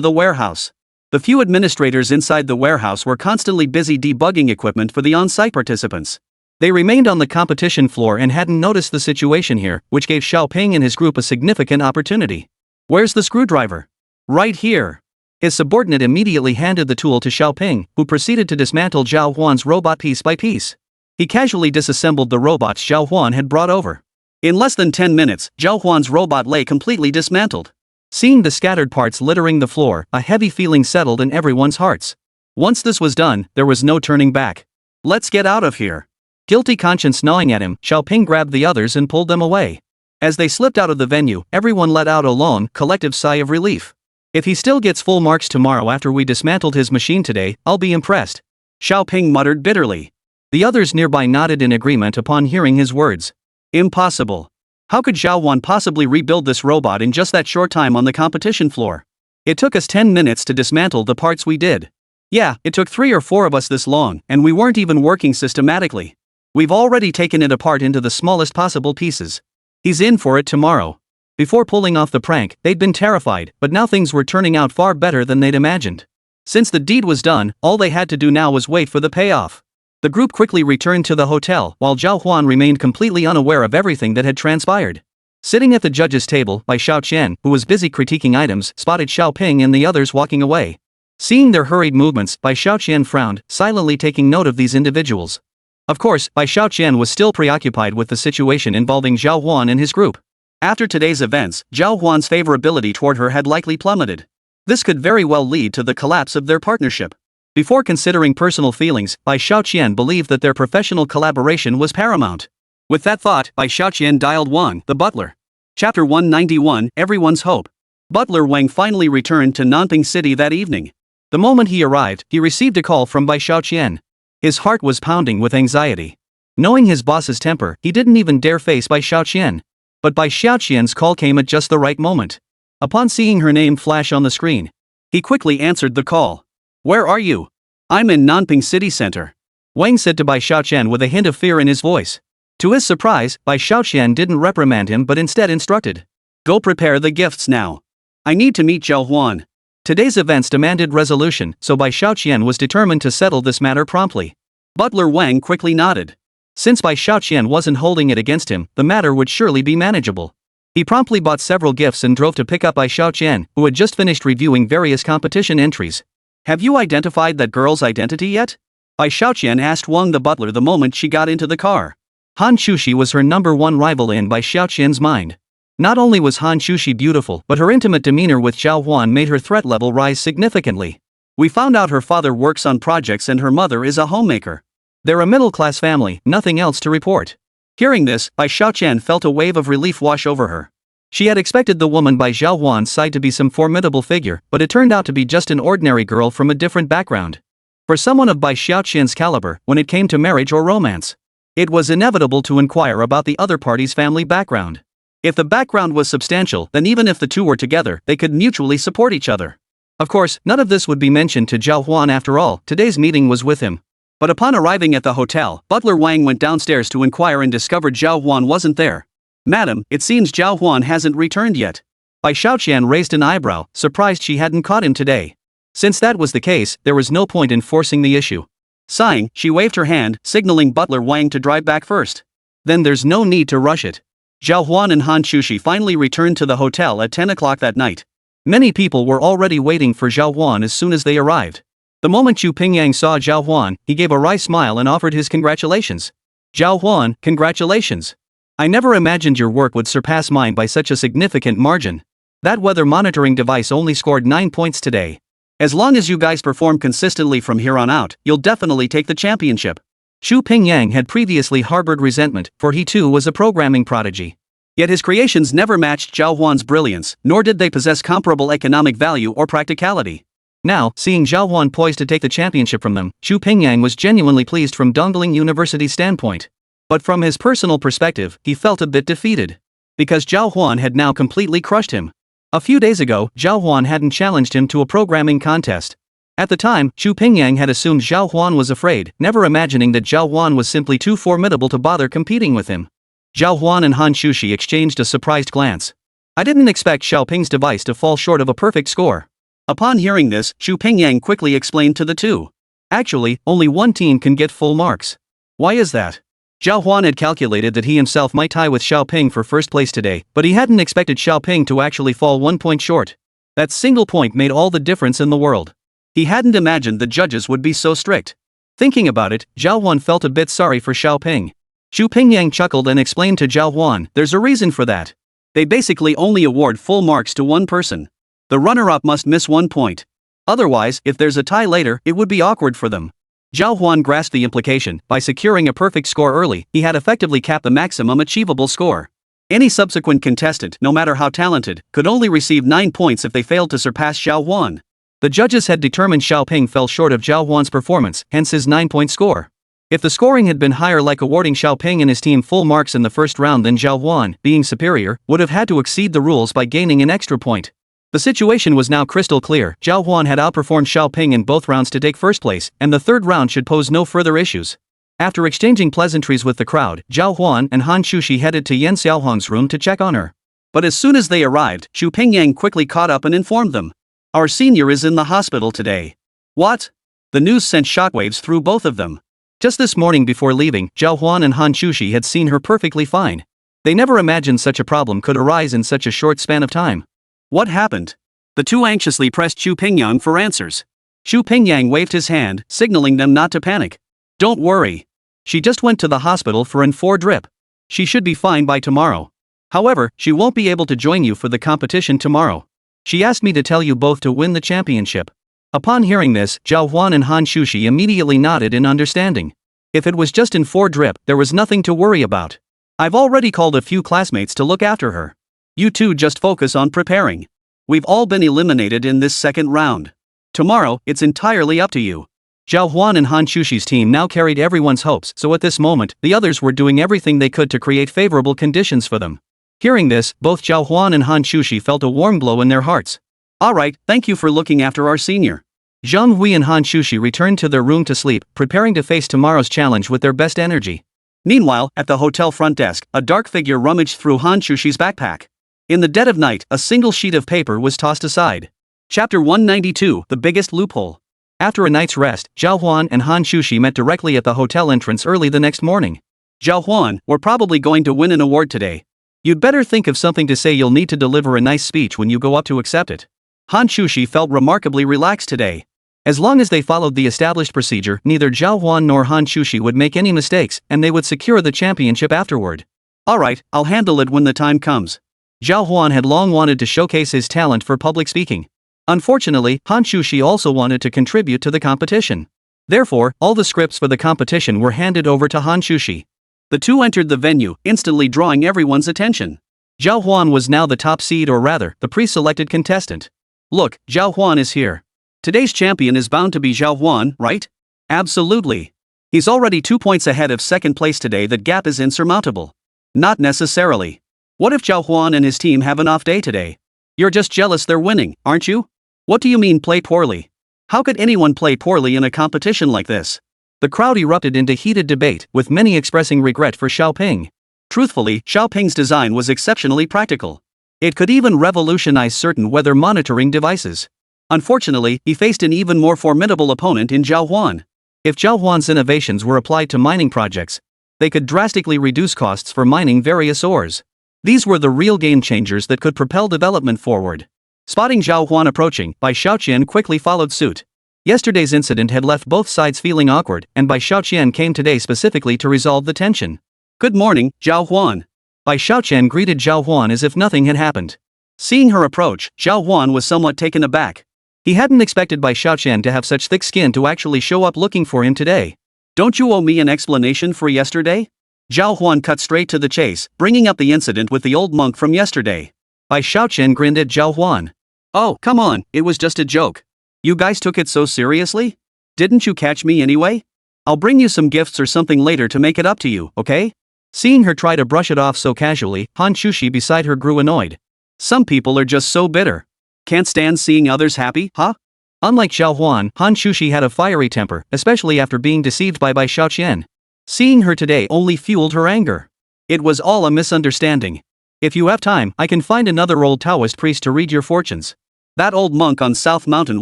the warehouse. The few administrators inside the warehouse were constantly busy debugging equipment for the on-site participants. They remained on the competition floor and hadn't noticed the situation here, which gave Xiaoping and his group a significant opportunity. Where's the screwdriver? Right here. His subordinate immediately handed the tool to Xiaoping, who proceeded to dismantle Zhào Huān's robot piece by piece. He casually disassembled the robots Zhào Huān had brought over. In less than 10 minutes, Zhào Huān's robot lay completely dismantled. Seeing the scattered parts littering the floor, a heavy feeling settled in everyone's hearts. Once this was done, there was no turning back. Let's get out of here. Guilty conscience gnawing at him, Xiaoping grabbed the others and pulled them away. As they slipped out of the venue, everyone let out a long, collective sigh of relief. If he still gets full marks tomorrow after we dismantled his machine today, I'll be impressed. Xiaoping muttered bitterly. The others nearby nodded in agreement upon hearing his words. Impossible. How could Zhào Huān possibly rebuild this robot in just that short time on the competition floor? It took us 10 minutes to dismantle the parts we did. Yeah, it took 3 or 4 of us this long, and we weren't even working systematically. We've already taken it apart into the smallest possible pieces. He's in for it tomorrow. Before pulling off the prank, they'd been terrified, but now things were turning out far better than they'd imagined. Since the deed was done, all they had to do now was wait for the payoff. The group quickly returned to the hotel, while Zhào Huān remained completely unaware of everything that had transpired. Sitting at the judge's table, Bai Xiaoqian, who was busy critiquing items, spotted Xiaoping and the others walking away. Seeing their hurried movements, Bai Xiaoqian frowned, silently taking note of these individuals. Of course, Bai Xiaoqian was still preoccupied with the situation involving Zhào Huān and his group. After today's events, Zhào Huān's favorability toward her had likely plummeted. This could very well lead to the collapse of their partnership. Before considering personal feelings, Bai Xiaoqian believed that their professional collaboration was paramount. With that thought, Bai Xiaoqian dialed Wang, the butler. Chapter 191, Everyone's Hope. Butler Wang finally returned to Nanping City that evening. The moment he arrived, he received a call from Bai Xiaoqian. His heart was pounding with anxiety. Knowing his boss's temper, he didn't even dare face Bai Xiaoqian. But Bai Xiaoqian's call came at just the right moment. Upon seeing her name flash on the screen, he quickly answered the call. Where are you? I'm in Nanping City Center. Wang said to Bai Xiaoqian with a hint of fear in his voice. To his surprise, Bai Xiaoqian didn't reprimand him but instead instructed. Go prepare the gifts now. I need to meet Zhào Huān. Today's events demanded resolution, so Bai Xiaoqian was determined to settle this matter promptly. Butler Wang quickly nodded. Since Bai Xiaoqian wasn't holding it against him, the matter would surely be manageable. He promptly bought several gifts and drove to pick up Bai Xiaoqian, who had just finished reviewing various competition entries. Have you identified that girl's identity yet? Bai Xiaoqian asked Wang the butler the moment she got into the car. Hán Chǔxī was her #1 rival in Bai Xiaoqian's mind. Not only was Hán Chǔxī beautiful, but her intimate demeanor with Zhào Huān made her threat level rise significantly. We found out her father works on projects and her mother is a homemaker. They're a middle-class family, nothing else to report. Hearing this, Bai Xiaoqian felt a wave of relief wash over her. She had expected the woman by Zhào Huān's side to be some formidable figure, but it turned out to be just an ordinary girl from a different background. For someone of Bai Xiaoqian's caliber, when it came to marriage or romance, it was inevitable to inquire about the other party's family background. If the background was substantial, then even if the two were together, they could mutually support each other. Of course, none of this would be mentioned to Zhào Huān after all, today's meeting was with him. But upon arriving at the hotel, Butler Wang went downstairs to inquire and discovered Zhào Huān wasn't there. Madam, it seems Zhào Huān hasn't returned yet. Bai Xiaoqian raised an eyebrow, surprised she hadn't caught him today. Since that was the case, there was no point in forcing the issue. Sighing, she waved her hand, signaling Butler Wang to drive back first. Then there's no need to rush it. Zhào Huān and Hán Chǔxī finally returned to the hotel at 10 o'clock that night. Many people were already waiting for Zhào Huān as soon as they arrived. The moment Chu Pingyang saw Zhào Huān, he gave a wry smile and offered his congratulations. Zhào Huān, congratulations. I never imagined your work would surpass mine by such a significant margin. That weather monitoring device only scored 9 points today. As long as you guys perform consistently from here on out, you'll definitely take the championship. Chu Pingyang had previously harbored resentment, for he too was a programming prodigy. Yet his creations never matched Zhào Huān's brilliance, nor did they possess comparable economic value or practicality. Now, seeing Zhào Huān poised to take the championship from them, Chu Pingyang was genuinely pleased from Dongling University's standpoint. But from his personal perspective, he felt a bit defeated. Because Zhào Huān had now completely crushed him. A few days ago, Zhào Huān hadn't challenged him to a programming contest. At the time, Chu Pingyang had assumed Zhào Huān was afraid, never imagining that Zhào Huān was simply too formidable to bother competing with him. Zhào Huān and Hán Chǔxī exchanged a surprised glance. I didn't expect Xiaoping's device to fall short of a perfect score. Upon hearing this, Chu Pingyang quickly explained to the two. Actually, only one team can get full marks. Why is that? Zhào Huān had calculated that he himself might tie with Xiaoping for first place today, but he hadn't expected Xiaoping to actually fall 1 point short. That single point made all the difference in the world. He hadn't imagined the judges would be so strict. Thinking about it, Zhào Huān felt a bit sorry for Xiaoping. Chu Pingyang chuckled and explained to Zhào Huān, there's a reason for that. They basically only award full marks to one person. The runner-up must miss 1 point. Otherwise, if there's a tie later, it would be awkward for them. Zhào Huān grasped the implication. By securing a perfect score early, he had effectively capped the maximum achievable score. Any subsequent contestant, no matter how talented, could only receive 9 points if they failed to surpass Zhào Huān. The judges had determined Xiaoping fell short of Zhào Huān's performance, hence his 9-point score. If the scoring had been higher, like awarding Xiaoping and his team full marks in the first round, then Zhào Huān, being superior, would have had to exceed the rules by gaining an extra point. The situation was now crystal clear. Zhào Huān had outperformed Xiaoping in both rounds to take first place, and the third round should pose no further issues. After exchanging pleasantries with the crowd, Zhào Huān and Hán Chǔxī headed to Yan Xiaohong's room to check on her. But as soon as they arrived, Chu Pingyang quickly caught up and informed them. Our senior is in the hospital today. What? The news sent shockwaves through both of them. Just this morning before leaving, Zhào Huān and Hán Chǔxī had seen her perfectly fine. They never imagined such a problem could arise in such a short span of time. What happened? The two anxiously pressed Chu Pingyang for answers. Chu Pingyang waved his hand, signaling them not to panic. Don't worry. She just went to the hospital for an 4 drip. She should be fine by tomorrow. However, she won't be able to join you for the competition tomorrow. She asked me to tell you both to win the championship. Upon hearing this, Zhào Huān and Hán Chǔxī immediately nodded in understanding. If it was just in 4 drip, there was nothing to worry about. I've already called a few classmates to look after her. You two just focus on preparing. We've all been eliminated in this second round. Tomorrow, it's entirely up to you. Zhào Huān and Hán Chǔxī's team now carried everyone's hopes, so at this moment, the others were doing everything they could to create favorable conditions for them. Hearing this, both Zhào Huān and Hán Chǔxī felt a warm glow in their hearts. Alright, thank you for looking after our senior. Zhang Hui and Hán Chǔxī returned to their room to sleep, preparing to face tomorrow's challenge with their best energy. Meanwhile, at the hotel front desk, a dark figure rummaged through Hán Chǔxī's backpack. In the dead of night, a single sheet of paper was tossed aside. Chapter 192, The Biggest Loophole. After a night's rest, Zhào Huān and Hán Chǔxī met directly at the hotel entrance early the next morning. Zhào Huān, we're probably going to win an award today. You'd better think of something to say. You'll need to deliver a nice speech when you go up to accept it. Hán Chǔxī felt remarkably relaxed today. As long as they followed the established procedure, neither Zhào Huān nor Hán Chǔxī would make any mistakes, and they would secure the championship afterward. Alright, I'll handle it when the time comes. Zhào Huān had long wanted to showcase his talent for public speaking. Unfortunately, Hán Chǔxī also wanted to contribute to the competition. Therefore, all the scripts for the competition were handed over to Hán Chǔxī. The two entered the venue, instantly drawing everyone's attention. Zhào Huān was now the top seed, or rather, the pre-selected contestant. Look, Zhào Huān is here. Today's champion is bound to be Zhào Huān, right? Absolutely. He's already 2 points ahead of second place today. That gap is insurmountable. Not necessarily. What if Zhào Huān and his team have an off day today? You're just jealous they're winning, aren't you? What do you mean play poorly? How could anyone play poorly in a competition like this? The crowd erupted into heated debate, with many expressing regret for Xiaoping. Truthfully, Xiaoping's design was exceptionally practical. It could even revolutionize certain weather monitoring devices. Unfortunately, he faced an even more formidable opponent in Zhào Huān. If Zhào Huān's innovations were applied to mining projects, They could drastically reduce costs for mining various ores. These were the real game changers that could propel development forward. Spotting Zhào Huān approaching, Bai Shaoqian quickly followed suit. Yesterday's incident had left both sides feeling awkward, and Bai Shaoqian came today specifically to resolve the tension. Good morning, Zhào Huān. Bai Shaoqian greeted Zhào Huān as if nothing had happened. Seeing her approach, Zhào Huān was somewhat taken aback. He hadn't expected Bai Shaoqian to have such thick skin to actually show up looking for him today. Don't you owe me an explanation for yesterday? Zhào Huān cut straight to the chase, bringing up the incident with the old monk from yesterday. Bai Shaoqian grinned at Zhào Huān. Oh, come on, it was just a joke. You guys took it so seriously? Didn't you catch me anyway? I'll bring you some gifts or something later to make it up to you, okay? Seeing her try to brush it off so casually, Hán Chǔxī beside her grew annoyed. Some people are just so bitter. Can't stand seeing others happy, huh? Unlike Zhào Huān, Hán Chǔxī had a fiery temper, especially after being deceived by Bai Shaoqian. Seeing her today only fueled her anger. It was all a misunderstanding. If you have time, I can find another old Taoist priest to read your fortunes. That old monk on South Mountain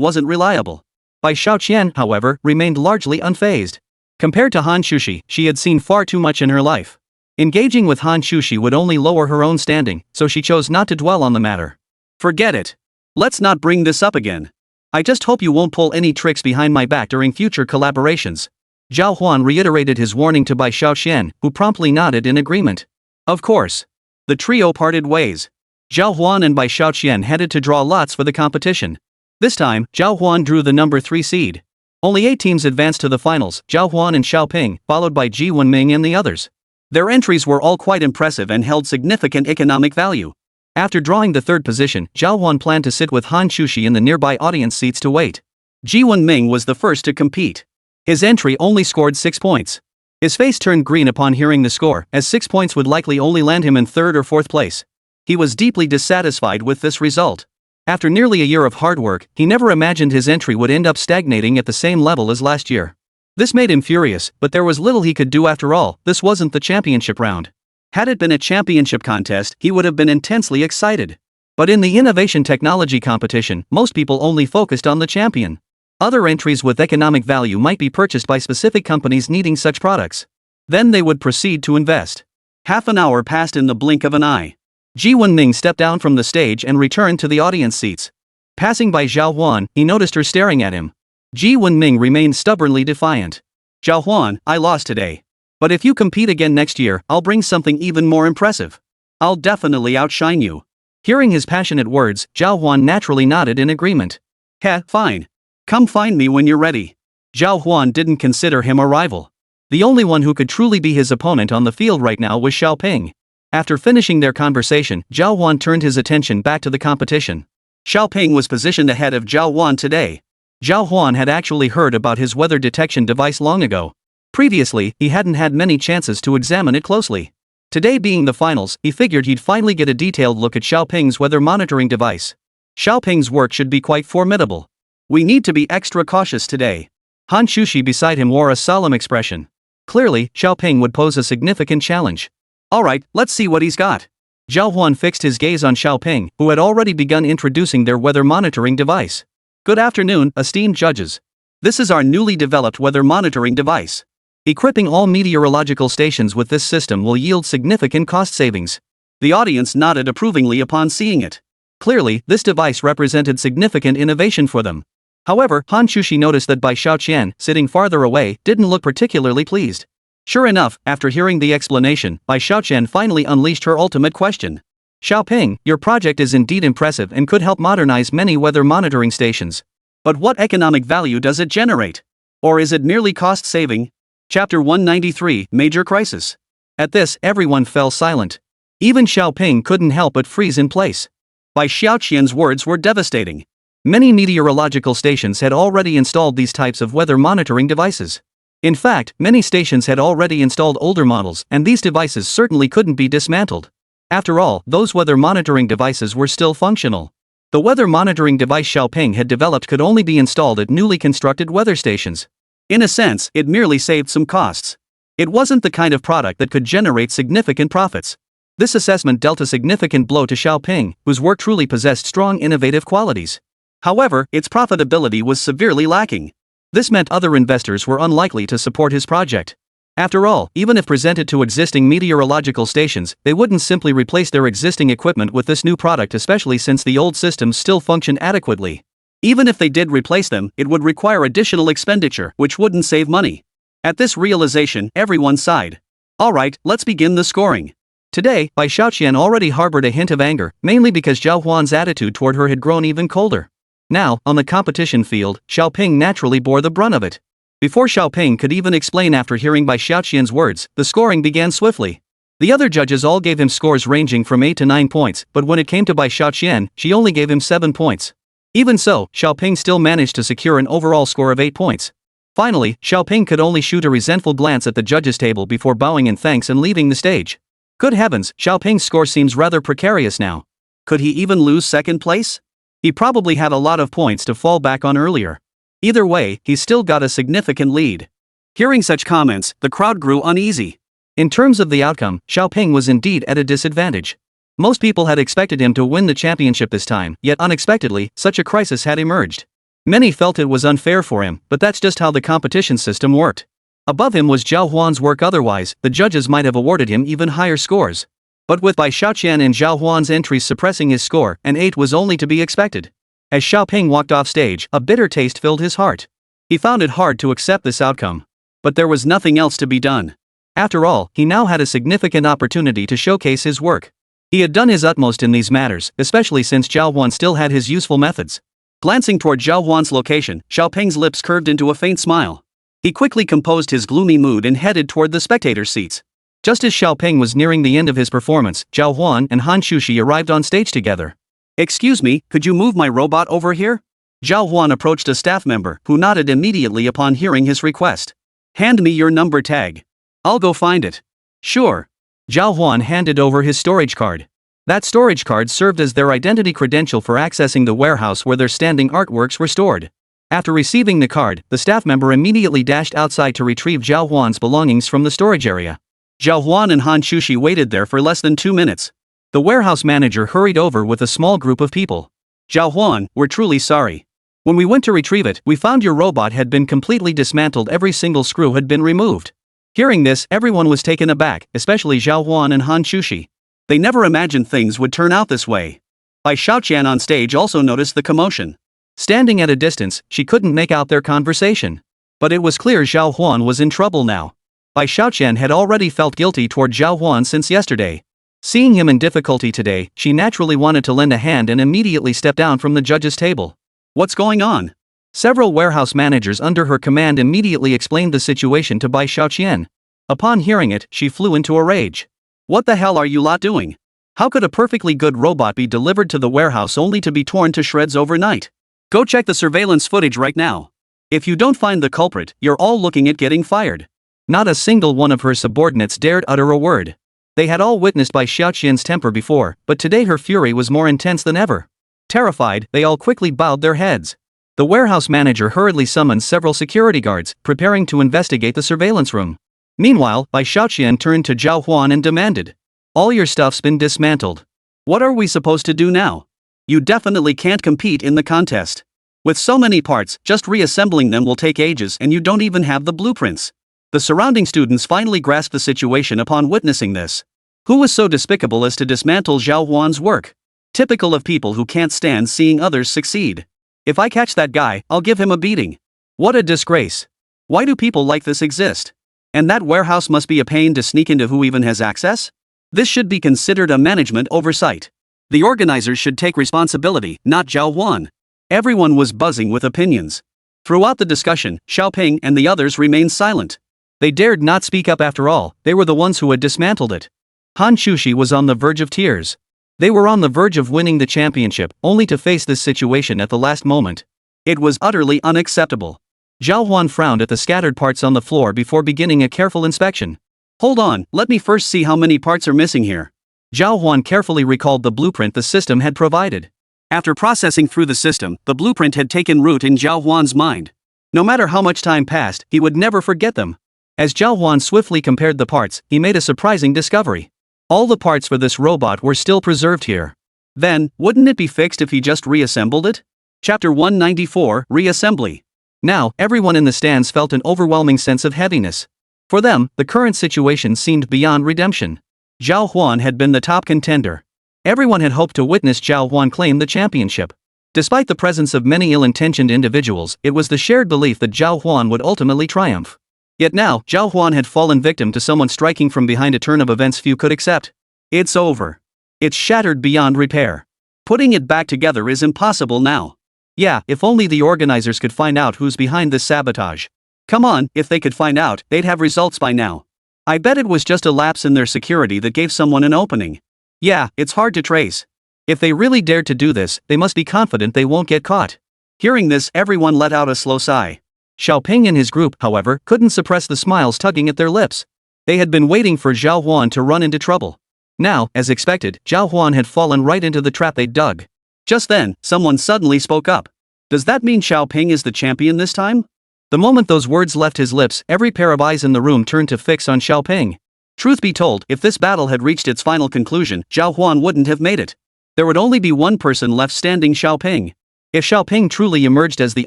wasn't reliable. Bai Shaoqian, however, remained largely unfazed. Compared to Hán Chǔxī, she had seen far too much in her life. Engaging with Hán Chǔxī would only lower her own standing, so she chose not to dwell on the matter. Forget it. Let's not bring this up again. I just hope you won't pull any tricks behind my back during future collaborations. Zhào Huān reiterated his warning to Bai Shaoqian, who promptly nodded in agreement. Of course. The trio parted ways. Zhào Huān and Bai Shaoqian headed to draw lots for the competition. This time, Zhào Huān drew the number 3 seed. Only 8 teams advanced to the finals, Zhào Huān and Xiaoping, followed by Ji Wenming and the others. Their entries were all quite impressive and held significant economic value. After drawing the third position, Zhào Huān planned to sit with Hán Chǔxī in the nearby audience seats to wait. Ji Wenming was the first to compete. His entry only scored 6 points. His face turned green upon hearing the score, as 6 points would likely only land him in 3rd or 4th place. He was deeply dissatisfied with this result. After nearly a year of hard work, he never imagined his entry would end up stagnating at the same level as last year. This made him furious, but there was little he could do after all. This wasn't the championship round. Had it been a championship contest, he would have been intensely excited. But in the innovation technology competition, most people only focused on the champion. Other entries with economic value might be purchased by specific companies needing such products. Then they would proceed to invest. Half an hour passed in the blink of an eye. Ji Wenming stepped down from the stage and returned to the audience seats. Passing by Zhào Huān, he noticed her staring at him. Ji Wenming remained stubbornly defiant. Zhào Huān, I lost today. But if you compete again next year, I'll bring something even more impressive. I'll definitely outshine you. Hearing his passionate words, Zhào Huān naturally nodded in agreement. Heh, fine. Come find me when you're ready. Zhào Huān didn't consider him a rival. The only one who could truly be his opponent on the field right now was Xiaoping. After finishing their conversation, Zhào Huān turned his attention back to the competition. Xiaoping was positioned ahead of Zhào Huān today. Zhào Huān had actually heard about his weather detection device long ago. Previously, he hadn't had many chances to examine it closely. Today being the finals, he figured he'd finally get a detailed look at Xiaoping's weather monitoring device. Xiaoping's work should be quite formidable. We need to be extra cautious today. Hán Chǔxī beside him wore a solemn expression. Clearly, Xiaoping would pose a significant challenge. Alright, let's see what he's got. Zhào Huān fixed his gaze on Xiaoping, who had already begun introducing their weather monitoring device. Good afternoon, esteemed judges. This is our newly developed weather monitoring device. Equipping all meteorological stations with this system will yield significant cost savings. The audience nodded approvingly upon seeing it. Clearly, this device represented significant innovation for them. However, Hán Chǔxī noticed that Bai Shaoqian, sitting farther away, didn't look particularly pleased. Sure enough, after hearing the explanation, Bai Shaoqian finally unleashed her ultimate question. Xiaoping, your project is indeed impressive and could help modernize many weather monitoring stations. But what economic value does it generate? Or is it merely cost-saving? Chapter 193, Major Crisis. At this, everyone fell silent. Even Xiaoping couldn't help but freeze in place. Bai Shaoqian's words were devastating. Many meteorological stations had already installed these types of weather monitoring devices. In fact, many stations had already installed older models, and these devices certainly couldn't be dismantled. After all, those weather monitoring devices were still functional. The weather monitoring device Xiaoping had developed could only be installed at newly constructed weather stations. In a sense, it merely saved some costs. It wasn't the kind of product that could generate significant profits. This assessment dealt a significant blow to Xiaoping, whose work truly possessed strong innovative qualities. However, its profitability was severely lacking. This meant other investors were unlikely to support his project. After all, even if presented to existing meteorological stations, they wouldn't simply replace their existing equipment with this new product, especially since the old systems still function adequately. Even if they did replace them, it would require additional expenditure, which wouldn't save money. At this realization, everyone sighed. Alright, let's begin the scoring. Today, Bai Xiaoqian already harbored a hint of anger, mainly because Zhào Huān's attitude toward her had grown even colder. Now, on the competition field, Xiaoping naturally bore the brunt of it. Before Xiaoping could even explain after hearing Bai Xiaoqian's words, the scoring began swiftly. The other judges all gave him scores ranging from 8 to 9 points, but when it came to Bai Xiaoqian, she only gave him 7 points. Even so, Xiaoping still managed to secure an overall score of 8 points. Finally, Xiaoping could only shoot a resentful glance at the judges' table before bowing in thanks and leaving the stage. Good heavens, Xiaoping's score seems rather precarious now. Could he even lose second place? He probably had a lot of points to fall back on earlier. Either way, he still got a significant lead. Hearing such comments, the crowd grew uneasy. In terms of the outcome, Xiaoping was indeed at a disadvantage. Most people had expected him to win the championship this time, yet unexpectedly, such a crisis had emerged. Many felt it was unfair for him, but that's just how the competition system worked. Above him was Zhào Huān's work, otherwise, the judges might have awarded him even higher scores. But with Bai Xiaoqian and Zhào Huān's entries suppressing his score, an 8 was only to be expected. As Xiaoping walked off stage, a bitter taste filled his heart. He found it hard to accept this outcome. But there was nothing else to be done. After all, he now had a significant opportunity to showcase his work. He had done his utmost in these matters, especially since Zhào Huān still had his useful methods. Glancing toward Zhào Huān's location, Xiaoping's lips curved into a faint smile. He quickly composed his gloomy mood and headed toward the spectator seats. Just as Xiaoping was nearing the end of his performance, Zhào Huān and Hán Chǔxī arrived on stage together. "Excuse me, could you move my robot over here?" Zhào Huān approached a staff member, who nodded immediately upon hearing his request. "Hand me your number tag. I'll go find it." "Sure." Zhào Huān handed over his storage card. That storage card served as their identity credential for accessing the warehouse where their standing artworks were stored. After receiving the card, the staff member immediately dashed outside to retrieve Zhào Huān's belongings from the storage area. Zhào Huān and Hán Chǔxī waited there for less than 2 minutes. The warehouse manager hurried over with a small group of people. "Zhào Huān, we're truly sorry. When we went to retrieve it, we found your robot had been completely dismantled, every single screw had been removed." Hearing this, everyone was taken aback, especially Zhào Huān and Hán Chǔxī. They never imagined things would turn out this way. Bai Xiaoqian on stage also noticed the commotion. Standing at a distance, she couldn't make out their conversation. But it was clear Zhào Huān was in trouble now. Bai Xiaoqian had already felt guilty toward Zhào Huān since yesterday. Seeing him in difficulty today, she naturally wanted to lend a hand and immediately stepped down from the judges' table. "What's going on?" Several warehouse managers under her command immediately explained the situation to Bai Xiaoqian. Upon hearing it, she flew into a rage. "What the hell are you lot doing? How could a perfectly good robot be delivered to the warehouse only to be torn to shreds overnight? Go check the surveillance footage right now. If you don't find the culprit, you're all looking at getting fired." Not a single one of her subordinates dared utter a word. They had all witnessed Bai Xiaoqian's temper before, but today her fury was more intense than ever. Terrified, they all quickly bowed their heads. The warehouse manager hurriedly summoned several security guards, preparing to investigate the surveillance room. Meanwhile, Bai Xiaoqian turned to Zhào Huān and demanded, "All your stuff's been dismantled. What are we supposed to do now? You definitely can't compete in the contest. With so many parts, just reassembling them will take ages and you don't even have the blueprints." The surrounding students finally grasped the situation upon witnessing this. Who was so despicable as to dismantle Zhào Huān's work? Typical of people who can't stand seeing others succeed. "If I catch that guy, I'll give him a beating. What a disgrace. Why do people like this exist? And that warehouse must be a pain to sneak into. Who even has access? This should be considered a management oversight. The organizers should take responsibility, not Zhào Huān." Everyone was buzzing with opinions. Throughout the discussion, Xiaoping and the others remained silent. They dared not speak up. After all, they were the ones who had dismantled it. Hán Chǔxī was on the verge of tears. They were on the verge of winning the championship, only to face this situation at the last moment. It was utterly unacceptable. Zhào Huān frowned at the scattered parts on the floor before beginning a careful inspection. "Hold on, let me first see how many parts are missing here." Zhào Huān carefully recalled the blueprint the system had provided. After processing through the system, the blueprint had taken root in Zhào Huān's mind. No matter how much time passed, he would never forget them. As Zhào Huān swiftly compared the parts, he made a surprising discovery. All the parts for this robot were still preserved here. Then, wouldn't it be fixed if he just reassembled it? Chapter 194, Reassembly. Now, everyone in the stands felt an overwhelming sense of heaviness. For them, the current situation seemed beyond redemption. Zhào Huān had been the top contender. Everyone had hoped to witness Zhào Huān claim the championship. Despite the presence of many ill-intentioned individuals, it was the shared belief that Zhào Huān would ultimately triumph. Yet now, Zhào Huān had fallen victim to someone striking from behind a turn of events few could accept. It's over. It's shattered beyond repair. Putting it back together is impossible now. Yeah, if only the organizers could find out who's behind this sabotage. Come on, if they could find out, they'd have results by now. I bet it was just a lapse in their security that gave someone an opening. Yeah, it's hard to trace. If they really dared to do this, they must be confident they won't get caught. Hearing this, everyone let out a slow sigh. Xiaoping and his group, however, couldn't suppress the smiles tugging at their lips. They had been waiting for Zhào Huān to run into trouble. Now, as expected, Zhào Huān had fallen right into the trap they'd dug. Just then, someone suddenly spoke up. Does that mean Xiaoping is the champion this time? The moment those words left his lips, every pair of eyes in the room turned to fix on Xiaoping. Truth be told, if this battle had reached its final conclusion, Zhào Huān wouldn't have made it. There would only be one person left standing: Xiaoping. If Xiaoping truly emerged as the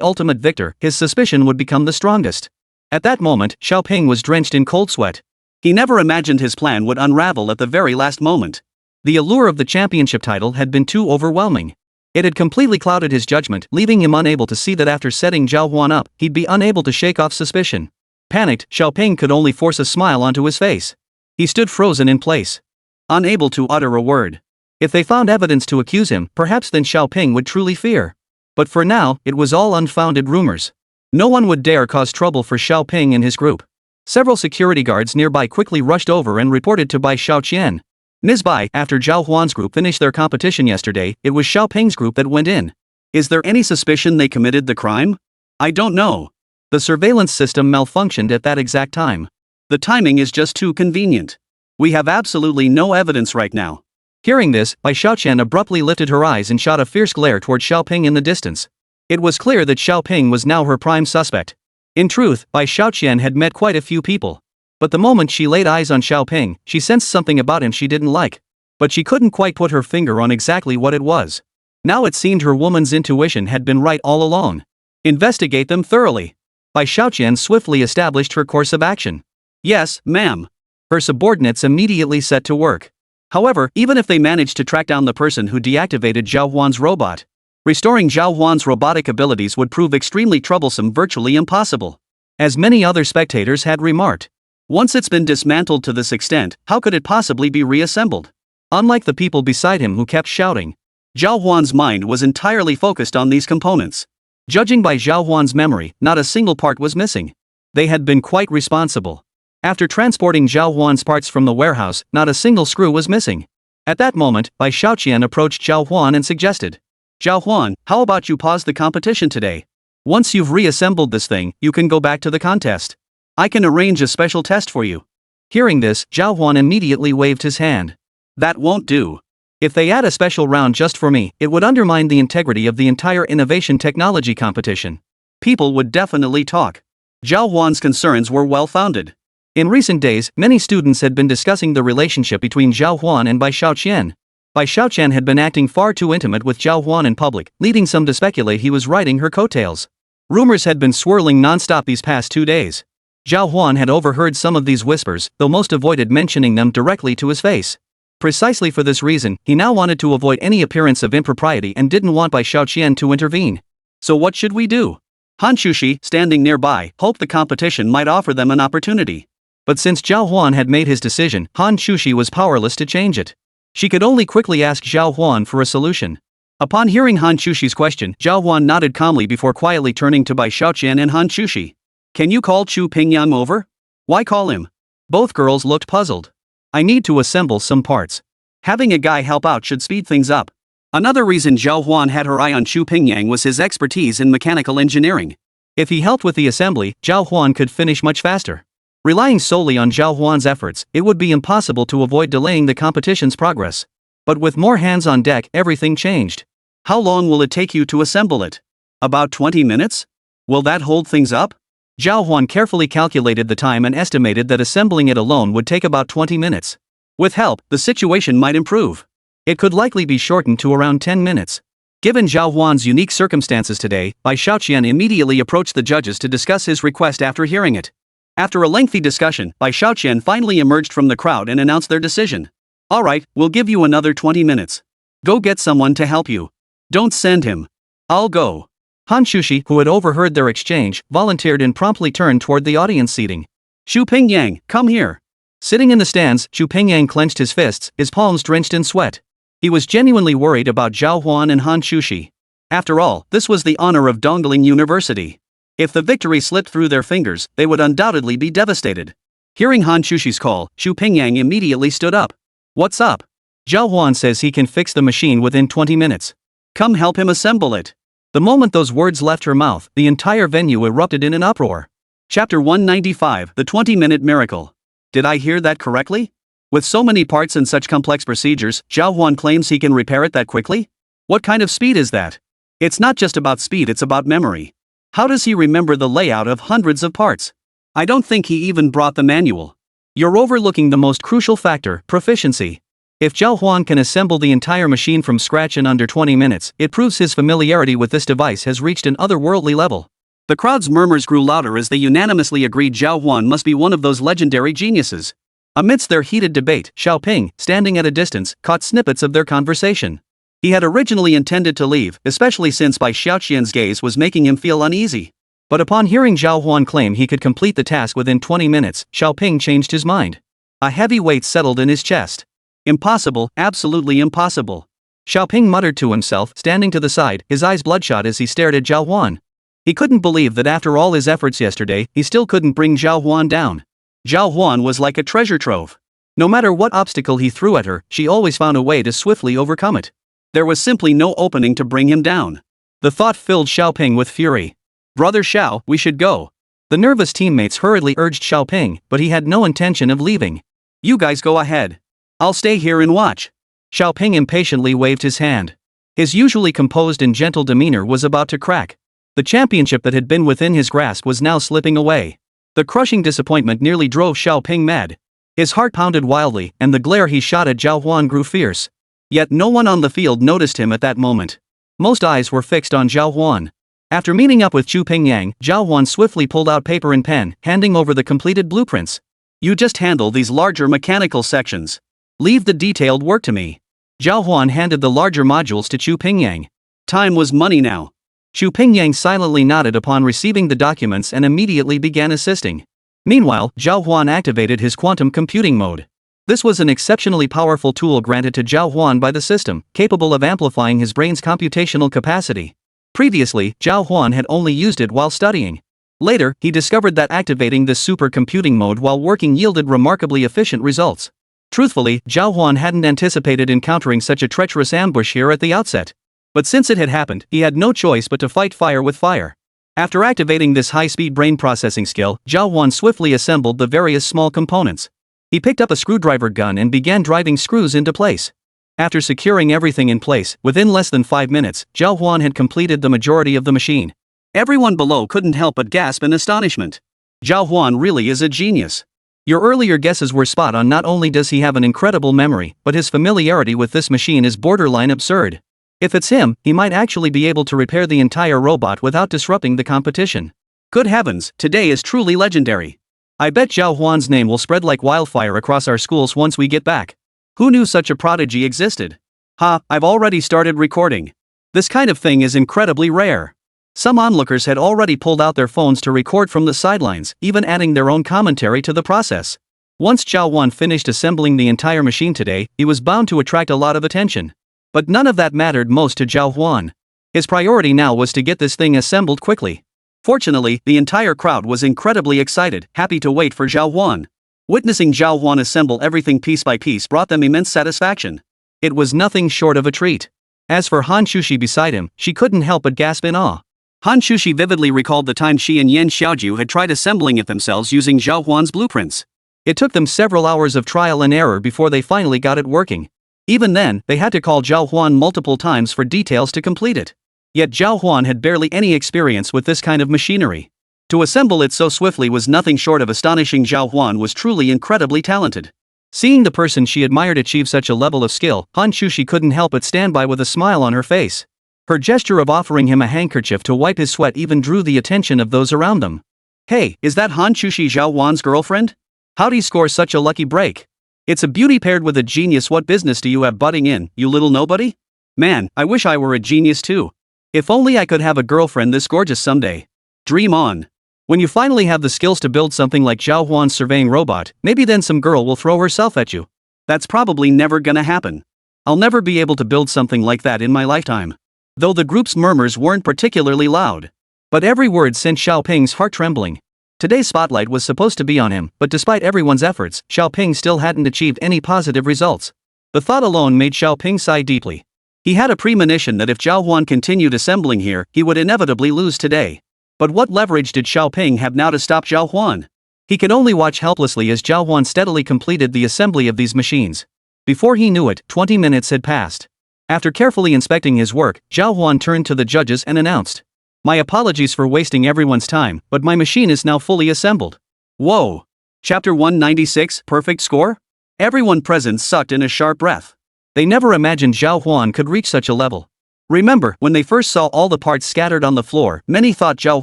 ultimate victor, his suspicion would become the strongest. At that moment, Xiaoping was drenched in cold sweat. He never imagined his plan would unravel at the very last moment. The allure of the championship title had been too overwhelming. It had completely clouded his judgment, leaving him unable to see that after setting Zhào Huān up, he'd be unable to shake off suspicion. Panicked, Xiaoping could only force a smile onto his face. He stood frozen in place, unable to utter a word. If they found evidence to accuse him, perhaps then Xiaoping would truly fear. But for now, it was all unfounded rumors. No one would dare cause trouble for Xiaoping and his group. Several security guards nearby quickly rushed over and reported to Bai Xiaoqian. Nisbai, after Zhào Huān's group finished their competition yesterday, it was Xiaoping's group that went in. Is there any suspicion they committed the crime? I don't know. The surveillance system malfunctioned at that exact time. The timing is just too convenient. We have absolutely no evidence right now. Hearing this, Bai Xiaoqian abruptly lifted her eyes and shot a fierce glare toward Xiaoping in the distance. It was clear that Xiaoping was now her prime suspect. In truth, Bai Xiaoqian had met quite a few people. But the moment she laid eyes on Xiaoping, she sensed something about him she didn't like. But she couldn't quite put her finger on exactly what it was. Now it seemed her woman's intuition had been right all along. Investigate them thoroughly. Bai Xiaoqian swiftly established her course of action. Yes, ma'am. Her subordinates immediately set to work. However, even if they managed to track down the person who deactivated Zhào Huān's robot, restoring Zhào Huān's robotic abilities would prove extremely troublesome, virtually impossible. As many other spectators had remarked, once it's been dismantled to this extent, how could it possibly be reassembled? Unlike the people beside him who kept shouting, Zhào Huān's mind was entirely focused on these components. Judging by Zhào Huān's memory, not a single part was missing. They had been quite responsible. After transporting Zhào Huān's parts from the warehouse, not a single screw was missing. At that moment, Bai Xiaoqian approached Zhào Huān and suggested, Zhào Huān, how about you pause the competition today? Once you've reassembled this thing, you can go back to the contest. I can arrange a special test for you. Hearing this, Zhào Huān immediately waved his hand. That won't do. If they add a special round just for me, it would undermine the integrity of the entire innovation technology competition. People would definitely talk. Zhào Huān's concerns were well-founded. In recent days, many students had been discussing the relationship between Zhào Huān and Bai Xiaoqian. Bai Xiaoqian had been acting far too intimate with Zhào Huān in public, leading some to speculate he was riding her coattails. Rumors had been swirling non-stop these past 2 days. Zhào Huān had overheard some of these whispers, though most avoided mentioning them directly to his face. Precisely for this reason, he now wanted to avoid any appearance of impropriety and didn't want Bai Xiaoqian to intervene. So what should we do? Hán Chǔxī, standing nearby, hoped the competition might offer them an opportunity. But since Zhào Huān had made his decision, Hán Chǔxī was powerless to change it. She could only quickly ask Zhào Huān for a solution. Upon hearing Hán Chǔxī's question, Zhào Huān nodded calmly before quietly turning to Bai Xiaoqian and Hán Chǔxī. Can you call Chu Pingyang over? Why call him? Both girls looked puzzled. I need to assemble some parts. Having a guy help out should speed things up. Another reason Zhào Huān had her eye on Chu Pingyang was his expertise in mechanical engineering. If he helped with the assembly, Zhào Huān could finish much faster. Relying solely on Zhào Huān's efforts, it would be impossible to avoid delaying the competition's progress. But with more hands on deck, everything changed. How long will it take you to assemble it? About 20 minutes? Will that hold things up? Zhào Huān carefully calculated the time and estimated that assembling it alone would take about 20 minutes. With help, the situation might improve. It could likely be shortened to around 10 minutes. Given Zhào Huān's unique circumstances today, Bai Xiaoqian immediately approached the judges to discuss his request after hearing it. After a lengthy discussion, Bai Shaoqian finally emerged from the crowd and announced their decision. Alright, we'll give you another 20 minutes. Go get someone to help you. Don't send him. I'll go. Hán Chǔxī, who had overheard their exchange, volunteered and promptly turned toward the audience seating. Xu Pingyang, come here. Sitting in the stands, Xu Pingyang clenched his fists, his palms drenched in sweat. He was genuinely worried about Zhào Huān and Hán Chǔxī. After all, this was the honor of Dongling University. If the victory slipped through their fingers, they would undoubtedly be devastated. Hearing Hán Chǔxī's call, Xu Pingyang immediately stood up. What's up? Zhào Huān says he can fix the machine within 20 minutes. Come help him assemble it. The moment those words left her mouth, the entire venue erupted in an uproar. Chapter 195, The 20-Minute Miracle. Did I hear that correctly? With so many parts and such complex procedures, Zhào Huān claims he can repair it that quickly? What kind of speed is that? It's not just about speed, it's about memory. How does he remember the layout of hundreds of parts? I don't think he even brought the manual. You're overlooking the most crucial factor, proficiency. If Zhào Huān can assemble the entire machine from scratch in under 20 minutes, it proves his familiarity with this device has reached an otherworldly level. The crowd's murmurs grew louder as they unanimously agreed Zhào Huān must be one of those legendary geniuses. Amidst their heated debate, Xiaoping, standing at a distance, caught snippets of their conversation. He had originally intended to leave, especially since Bai Shaoqian's gaze was making him feel uneasy. But upon hearing Zhào Huān claim he could complete the task within 20 minutes, Xiaoping changed his mind. A heavy weight settled in his chest. Impossible, absolutely impossible. Xiaoping muttered to himself, standing to the side, his eyes bloodshot as he stared at Zhào Huān. He couldn't believe that after all his efforts yesterday, he still couldn't bring Zhào Huān down. Zhào Huān was like a treasure trove. No matter what obstacle he threw at her, she always found a way to swiftly overcome it. There was simply no opening to bring him down. The thought filled Xiaoping with fury. Brother Xiao, we should go. The nervous teammates hurriedly urged Xiaoping, but he had no intention of leaving. You guys go ahead. I'll stay here and watch. Xiaoping impatiently waved his hand. His usually composed and gentle demeanor was about to crack. The championship that had been within his grasp was now slipping away. The crushing disappointment nearly drove Xiaoping mad. His heart pounded wildly, and the glare he shot at Zhào Huān grew fierce. Yet no one on the field noticed him at that moment. Most eyes were fixed on Zhào Huān. After meeting up with Xu Pingyang, Zhào Huān swiftly pulled out paper and pen, handing over the completed blueprints. You just handle these larger mechanical sections. Leave the detailed work to me. Zhào Huān handed the larger modules to Xu Pingyang. Time was money now. Xu Pingyang silently nodded upon receiving the documents and immediately began assisting. Meanwhile, Zhào Huān activated his quantum computing mode. This was an exceptionally powerful tool granted to Zhào Huān by the system, capable of amplifying his brain's computational capacity. Previously, Zhào Huān had only used it while studying. Later, he discovered that activating this supercomputing mode while working yielded remarkably efficient results. Truthfully, Zhào Huān hadn't anticipated encountering such a treacherous ambush here at the outset. But since it had happened, he had no choice but to fight fire with fire. After activating this high-speed brain processing skill, Zhào Huān swiftly assembled the various small components. He picked up a screwdriver gun and began driving screws into place. After securing everything in place, within less than 5 minutes, Zhào Huān had completed the majority of the machine. Everyone below couldn't help but gasp in astonishment. Zhào Huān really is a genius. Your earlier guesses were spot on. Not only does he have an incredible memory, but his familiarity with this machine is borderline absurd. If it's him, he might actually be able to repair the entire robot without disrupting the competition. Good heavens, today is truly legendary. I bet Zhào Huān's name will spread like wildfire across our schools once we get back. Who knew such a prodigy existed? I've already started recording. This kind of thing is incredibly rare. Some onlookers had already pulled out their phones to record from the sidelines, even adding their own commentary to the process. Once Zhào Huān finished assembling the entire machine today, he was bound to attract a lot of attention. But none of that mattered most to Zhào Huān. His priority now was to get this thing assembled quickly. Fortunately, the entire crowd was incredibly excited, happy to wait for Zhào Huān. Witnessing Zhào Huān assemble everything piece by piece brought them immense satisfaction. It was nothing short of a treat. As for Hán Chǔxī beside him, she couldn't help but gasp in awe. Hán Chǔxī vividly recalled the time she and Yan Xiaojiu had tried assembling it themselves using Zhào Huān's blueprints. It took them several hours of trial and error before they finally got it working. Even then, they had to call Zhào Huān multiple times for details to complete it. Yet Zhào Huān had barely any experience with this kind of machinery. To assemble it so swiftly was nothing short of astonishing. Zhào Huān was truly incredibly talented. Seeing the person she admired achieve such a level of skill, Hán Chǔxī couldn't help but stand by with a smile on her face. Her gesture of offering him a handkerchief to wipe his sweat even drew the attention of those around them. Hey, is that Hán Chǔxī Zhào Huān's girlfriend? How'd he score such a lucky break? It's a beauty paired with a genius. What business do you have butting in, you little nobody? Man, I wish I were a genius too. If only I could have a girlfriend this gorgeous someday. Dream on. When you finally have the skills to build something like Zhào Huān's surveying robot, maybe then some girl will throw herself at you. That's probably never gonna happen. I'll never be able to build something like that in my lifetime. Though the group's murmurs weren't particularly loud. But every word sent Xiaoping's heart trembling. Today's spotlight was supposed to be on him, but despite everyone's efforts, Xiaoping still hadn't achieved any positive results. The thought alone made Xiaoping sigh deeply. He had a premonition that if Zhào Huān continued assembling here, he would inevitably lose today. But what leverage did Xiaoping have now to stop Zhào Huān? He could only watch helplessly as Zhào Huān steadily completed the assembly of these machines. Before he knew it, 20 minutes had passed. After carefully inspecting his work, Zhào Huān turned to the judges and announced, "My apologies for wasting everyone's time, but my machine is now fully assembled." Whoa! Chapter 196, Perfect Score? Everyone present sucked in a sharp breath. They never imagined Zhào Huān could reach such a level. Remember, when they first saw all the parts scattered on the floor, many thought Zhào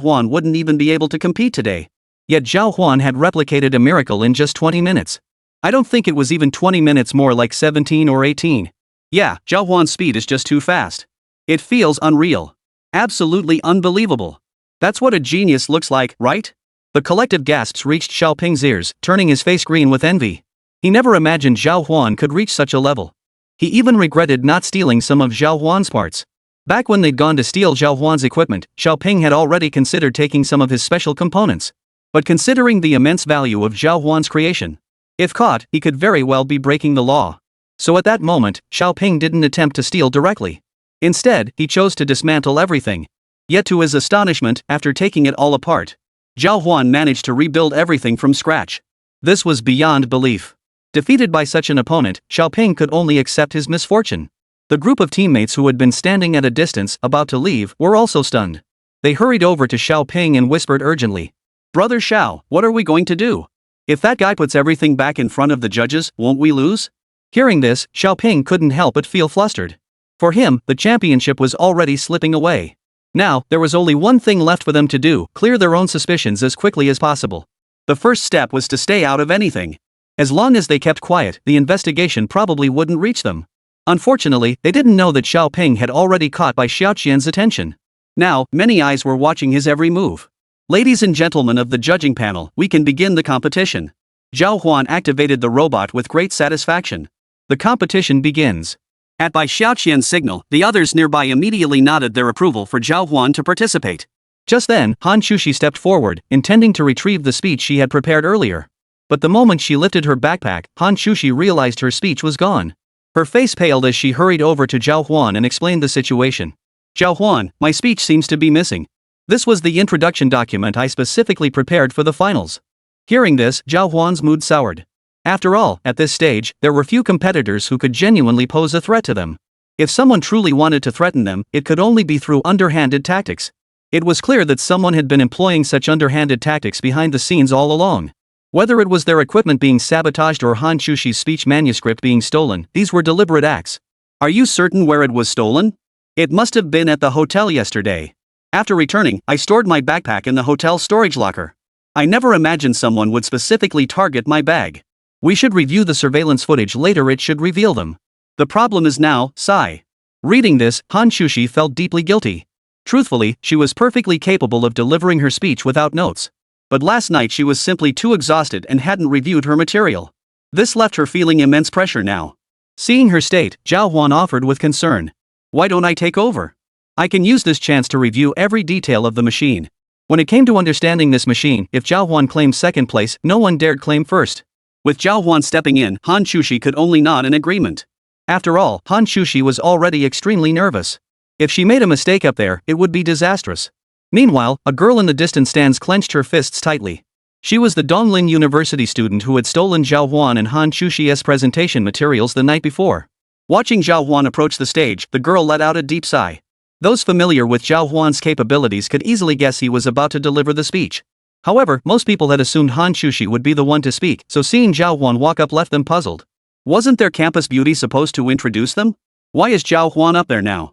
Huān wouldn't even be able to compete today. Yet Zhào Huān had replicated a miracle in just 20 minutes. I don't think it was even 20 minutes, more like 17 or 18. Yeah, Zhào Huān's speed is just too fast. It feels unreal. Absolutely unbelievable. That's what a genius looks like, right? The collective gasps reached Xiaoping's ears, turning his face green with envy. He never imagined Zhào Huān could reach such a level. He even regretted not stealing some of Zhào Huān's parts. Back when they'd gone to steal Zhào Huān's equipment, Xiaoping had already considered taking some of his special components. But considering the immense value of Zhào Huān's creation, if caught, he could very well be breaking the law. So at that moment, Xiaoping didn't attempt to steal directly. Instead, he chose to dismantle everything. Yet to his astonishment, after taking it all apart, Zhào Huān managed to rebuild everything from scratch. This was beyond belief. Defeated by such an opponent, Xiaoping could only accept his misfortune. The group of teammates who had been standing at a distance, about to leave, were also stunned. They hurried over to Xiaoping and whispered urgently, "Brother Shao, what are we going to do? If that guy puts everything back in front of the judges, won't we lose?" Hearing this, Xiaoping couldn't help but feel flustered. For him, the championship was already slipping away. Now, there was only one thing left for them to do: clear their own suspicions as quickly as possible. The first step was to stay out of anything. As long as they kept quiet, the investigation probably wouldn't reach them. Unfortunately, they didn't know that Xiaoping had already caught by Xiaoqian's attention. Now, many eyes were watching his every move. "Ladies and gentlemen of the judging panel, we can begin the competition." Zhào Huān activated the robot with great satisfaction. The competition begins. By Xiaoqian's signal, the others nearby immediately nodded their approval for Zhào Huān to participate. Just then, Hán Chǔxī stepped forward, intending to retrieve the speech she had prepared earlier. But the moment she lifted her backpack, Hán Chǔxī realized her speech was gone. Her face paled as she hurried over to Zhào Huān and explained the situation. "Zhào Huān, my speech seems to be missing. This was the introduction document I specifically prepared for the finals." Hearing this, Zhào Huān's mood soured. After all, at this stage, there were few competitors who could genuinely pose a threat to them. If someone truly wanted to threaten them, it could only be through underhanded tactics. It was clear that someone had been employing such underhanded tactics behind the scenes all along. Whether it was their equipment being sabotaged or Hán Chǔxī's speech manuscript being stolen, these were deliberate acts. "Are you certain where it was stolen?" "It must have been at the hotel yesterday. After returning, I stored my backpack in the hotel storage locker. I never imagined someone would specifically target my bag. We should review the surveillance footage later, it should reveal them. The problem is now, sigh." Reading this, Hán Chǔxī felt deeply guilty. Truthfully, she was perfectly capable of delivering her speech without notes. But last night she was simply too exhausted and hadn't reviewed her material. This left her feeling immense pressure now. Seeing her state, Zhào Huān offered with concern, "Why don't I take over? I can use this chance to review every detail of the machine." When it came to understanding this machine, if Zhào Huān claimed second place, no one dared claim first. With Zhào Huān stepping in, Hán Chǔxī could only nod in agreement. After all, Hán Chǔxī was already extremely nervous. If she made a mistake up there, it would be disastrous. Meanwhile, a girl in the distant stands clenched her fists tightly. She was the Donglin University student who had stolen Zhào Huān and Hán Chǔxī's presentation materials the night before. Watching Zhào Huān approach the stage, the girl let out a deep sigh. Those familiar with Zhào Huān's capabilities could easily guess he was about to deliver the speech. However, most people had assumed Hán Chǔxī would be the one to speak, so seeing Zhào Huān walk up left them puzzled. Wasn't their campus beauty supposed to introduce them? Why is Zhào Huān up there now?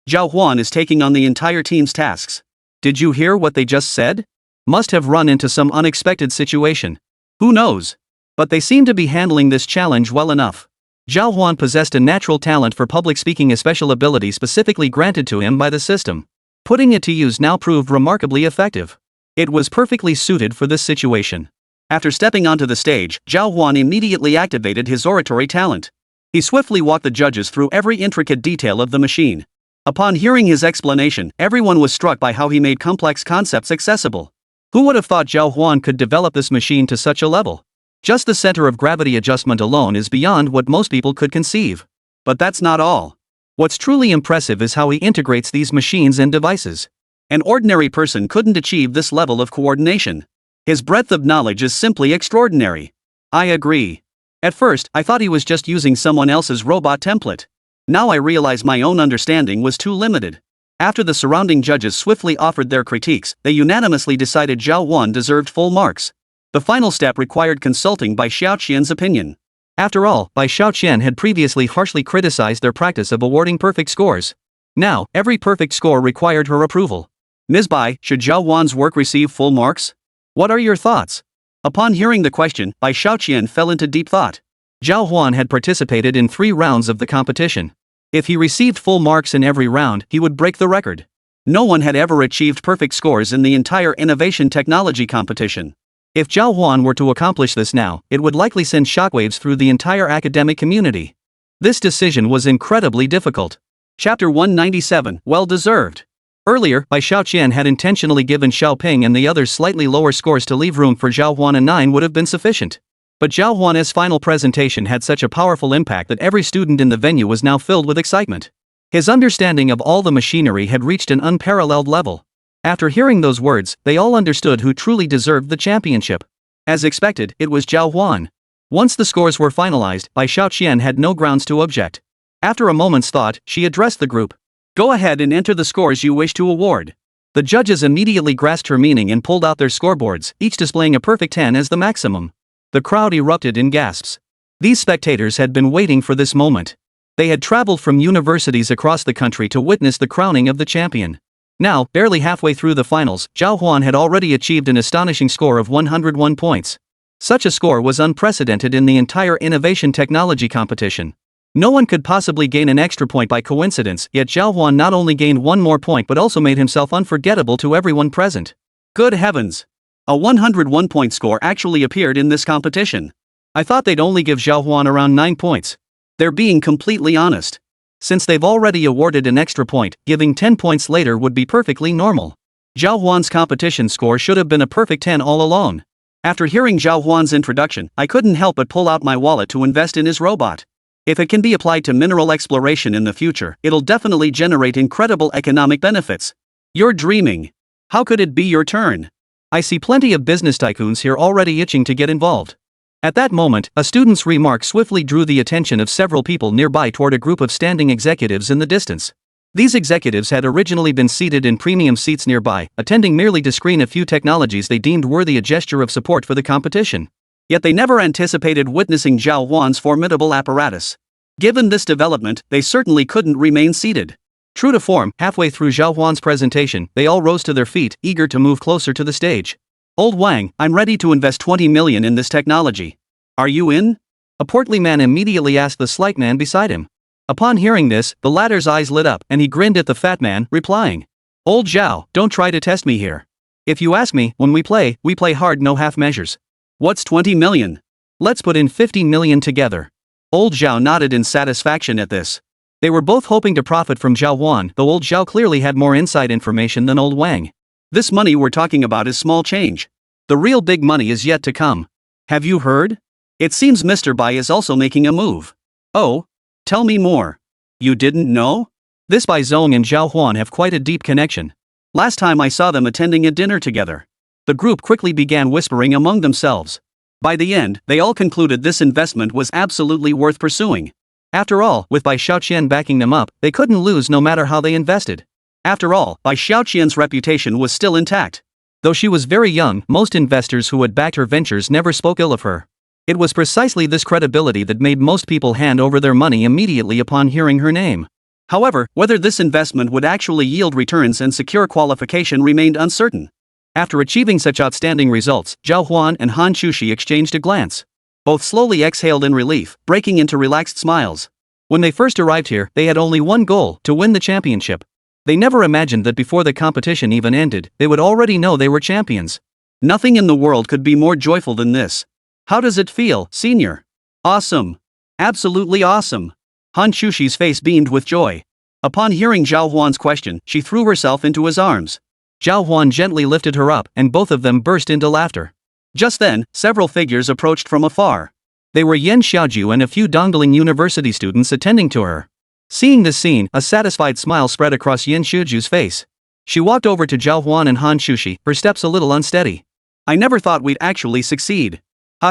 Zhào Huān is taking on the entire team's tasks. Did you hear what they just said? Must have run into some unexpected situation. Who knows? But they seem to be handling this challenge well enough. Zhào Huān possessed a natural talent for public speaking, a special ability specifically granted to him by the system. Putting it to use now proved remarkably effective. It was perfectly suited for this situation. After stepping onto the stage, Zhào Huān immediately activated his oratory talent. He swiftly walked the judges through every intricate detail of the machine. Upon hearing his explanation, everyone was struck by how he made complex concepts accessible. Who would have thought Zhào Huān could develop this machine to such a level? Just the center of gravity adjustment alone is beyond what most people could conceive. But that's not all. What's truly impressive is how he integrates these machines and devices. An ordinary person couldn't achieve this level of coordination. His breadth of knowledge is simply extraordinary. I agree. At first, I thought he was just using someone else's robot template. Now I realize my own understanding was too limited. After the surrounding judges swiftly offered their critiques, they unanimously decided Zhào Huān deserved full marks. The final step required consulting Bai Xiaoqian's opinion. After all, Bai Xiaoqian had previously harshly criticized their practice of awarding perfect scores. Now, every perfect score required her approval. Ms. Bai, should Zhào Huān's work receive full marks? What are your thoughts? Upon hearing the question, Bai Xiaoqian fell into deep thought. Zhào Huān had participated in 3 rounds of the competition. If he received full marks in every round, he would break the record. No one had ever achieved perfect scores in the entire innovation technology competition. If Zhào Huān were to accomplish this now, it would likely send shockwaves through the entire academic community. This decision was incredibly difficult. Chapter 197, Well Deserved. Earlier, Bai Xiaoqian had intentionally given Xiaoping and the others slightly lower scores to leave room for Zhào Huān. A 9 would have been sufficient. But Zhào Huān's final presentation had such a powerful impact that every student in the venue was now filled with excitement. His understanding of all the machinery had reached an unparalleled level. After hearing those words, they all understood who truly deserved the championship. As expected, it was Zhào Huān. Once the scores were finalized, Bai Xiaoqian had no grounds to object. After a moment's thought, she addressed the group. Go ahead and enter the scores you wish to award. The judges immediately grasped her meaning and pulled out their scoreboards, each displaying a perfect 10 as the maximum. The crowd erupted in gasps. These spectators had been waiting for this moment. They had traveled from universities across the country to witness the crowning of the champion. Now, barely halfway through the finals, Zhào Huān had already achieved an astonishing score of 101 points. Such a score was unprecedented in the entire innovation technology competition. No one could possibly gain an extra point by coincidence, yet Zhào Huān not only gained one more point but also made himself unforgettable to everyone present. Good heavens! A 101-point score actually appeared in this competition. I thought they'd only give Zhào Huān around 9 points. They're being completely honest. Since they've already awarded an extra point, giving 10 points later would be perfectly normal. Zhào Huān's competition score should have been a perfect 10 all along. After hearing Zhào Huān's introduction, I couldn't help but pull out my wallet to invest in his robot. If it can be applied to mineral exploration in the future, it'll definitely generate incredible economic benefits. You're dreaming. How could it be your turn? I see plenty of business tycoons here already itching to get involved. At that moment, a student's remark swiftly drew the attention of several people nearby toward a group of standing executives in the distance. These executives had originally been seated in premium seats nearby, attending merely to screen a few technologies they deemed worthy a gesture of support for the competition. Yet they never anticipated witnessing Zhào Huān's formidable apparatus. Given this development, they certainly couldn't remain seated. True to form, halfway through Zhào Huān's presentation, they all rose to their feet, eager to move closer to the stage. Old Wang, I'm ready to invest 20 million in this technology. Are you in? A portly man immediately asked the slight man beside him. Upon hearing this, the latter's eyes lit up and he grinned at the fat man, replying, "Old Zhao, don't try to test me here. If you ask me, when we play hard, no half measures." What's 20 million? Let's put in 50 million together. Old Zhao nodded in satisfaction at this. They were both hoping to profit from Zhào Huān, though old Zhao clearly had more inside information than old Wang. This money we're talking about is small change. The real big money is yet to come. Have you heard? It seems Mr. Bai is also making a move. Oh? Tell me more. You didn't know? This Bai Zong and Zhào Huān have quite a deep connection. Last time I saw them attending a dinner together. The group quickly began whispering among themselves. By the end, they all concluded this investment was absolutely worth pursuing. After all, with Bai Xiaoqian backing them up, they couldn't lose no matter how they invested. After all, Bai Xiaoqian's reputation was still intact. Though she was very young, most investors who had backed her ventures never spoke ill of her. It was precisely this credibility that made most people hand over their money immediately upon hearing her name. However, whether this investment would actually yield returns and secure qualification remained uncertain. After achieving such outstanding results, Zhào Huān and Hán Chǔxī exchanged a glance. Both slowly exhaled in relief, breaking into relaxed smiles. When they first arrived here, they had only one goal: to win the championship. They never imagined that before the competition even ended, they would already know they were champions. Nothing in the world could be more joyful than this. How does it feel, senior? Awesome. Absolutely awesome. Hán Chǔxī's face beamed with joy. Upon hearing Zhào Huān's question, she threw herself into his arms. Zhào Huān gently lifted her up, and both of them burst into laughter. Just then, several figures approached from afar. They were Yen Xiaoju and a few Dongling University students attending to her. Seeing this scene, a satisfied smile spread across Yen Xiaoju's face. She walked over to Zhào Huān and Hán Chǔxī, her steps a little unsteady. I never thought we'd actually succeed.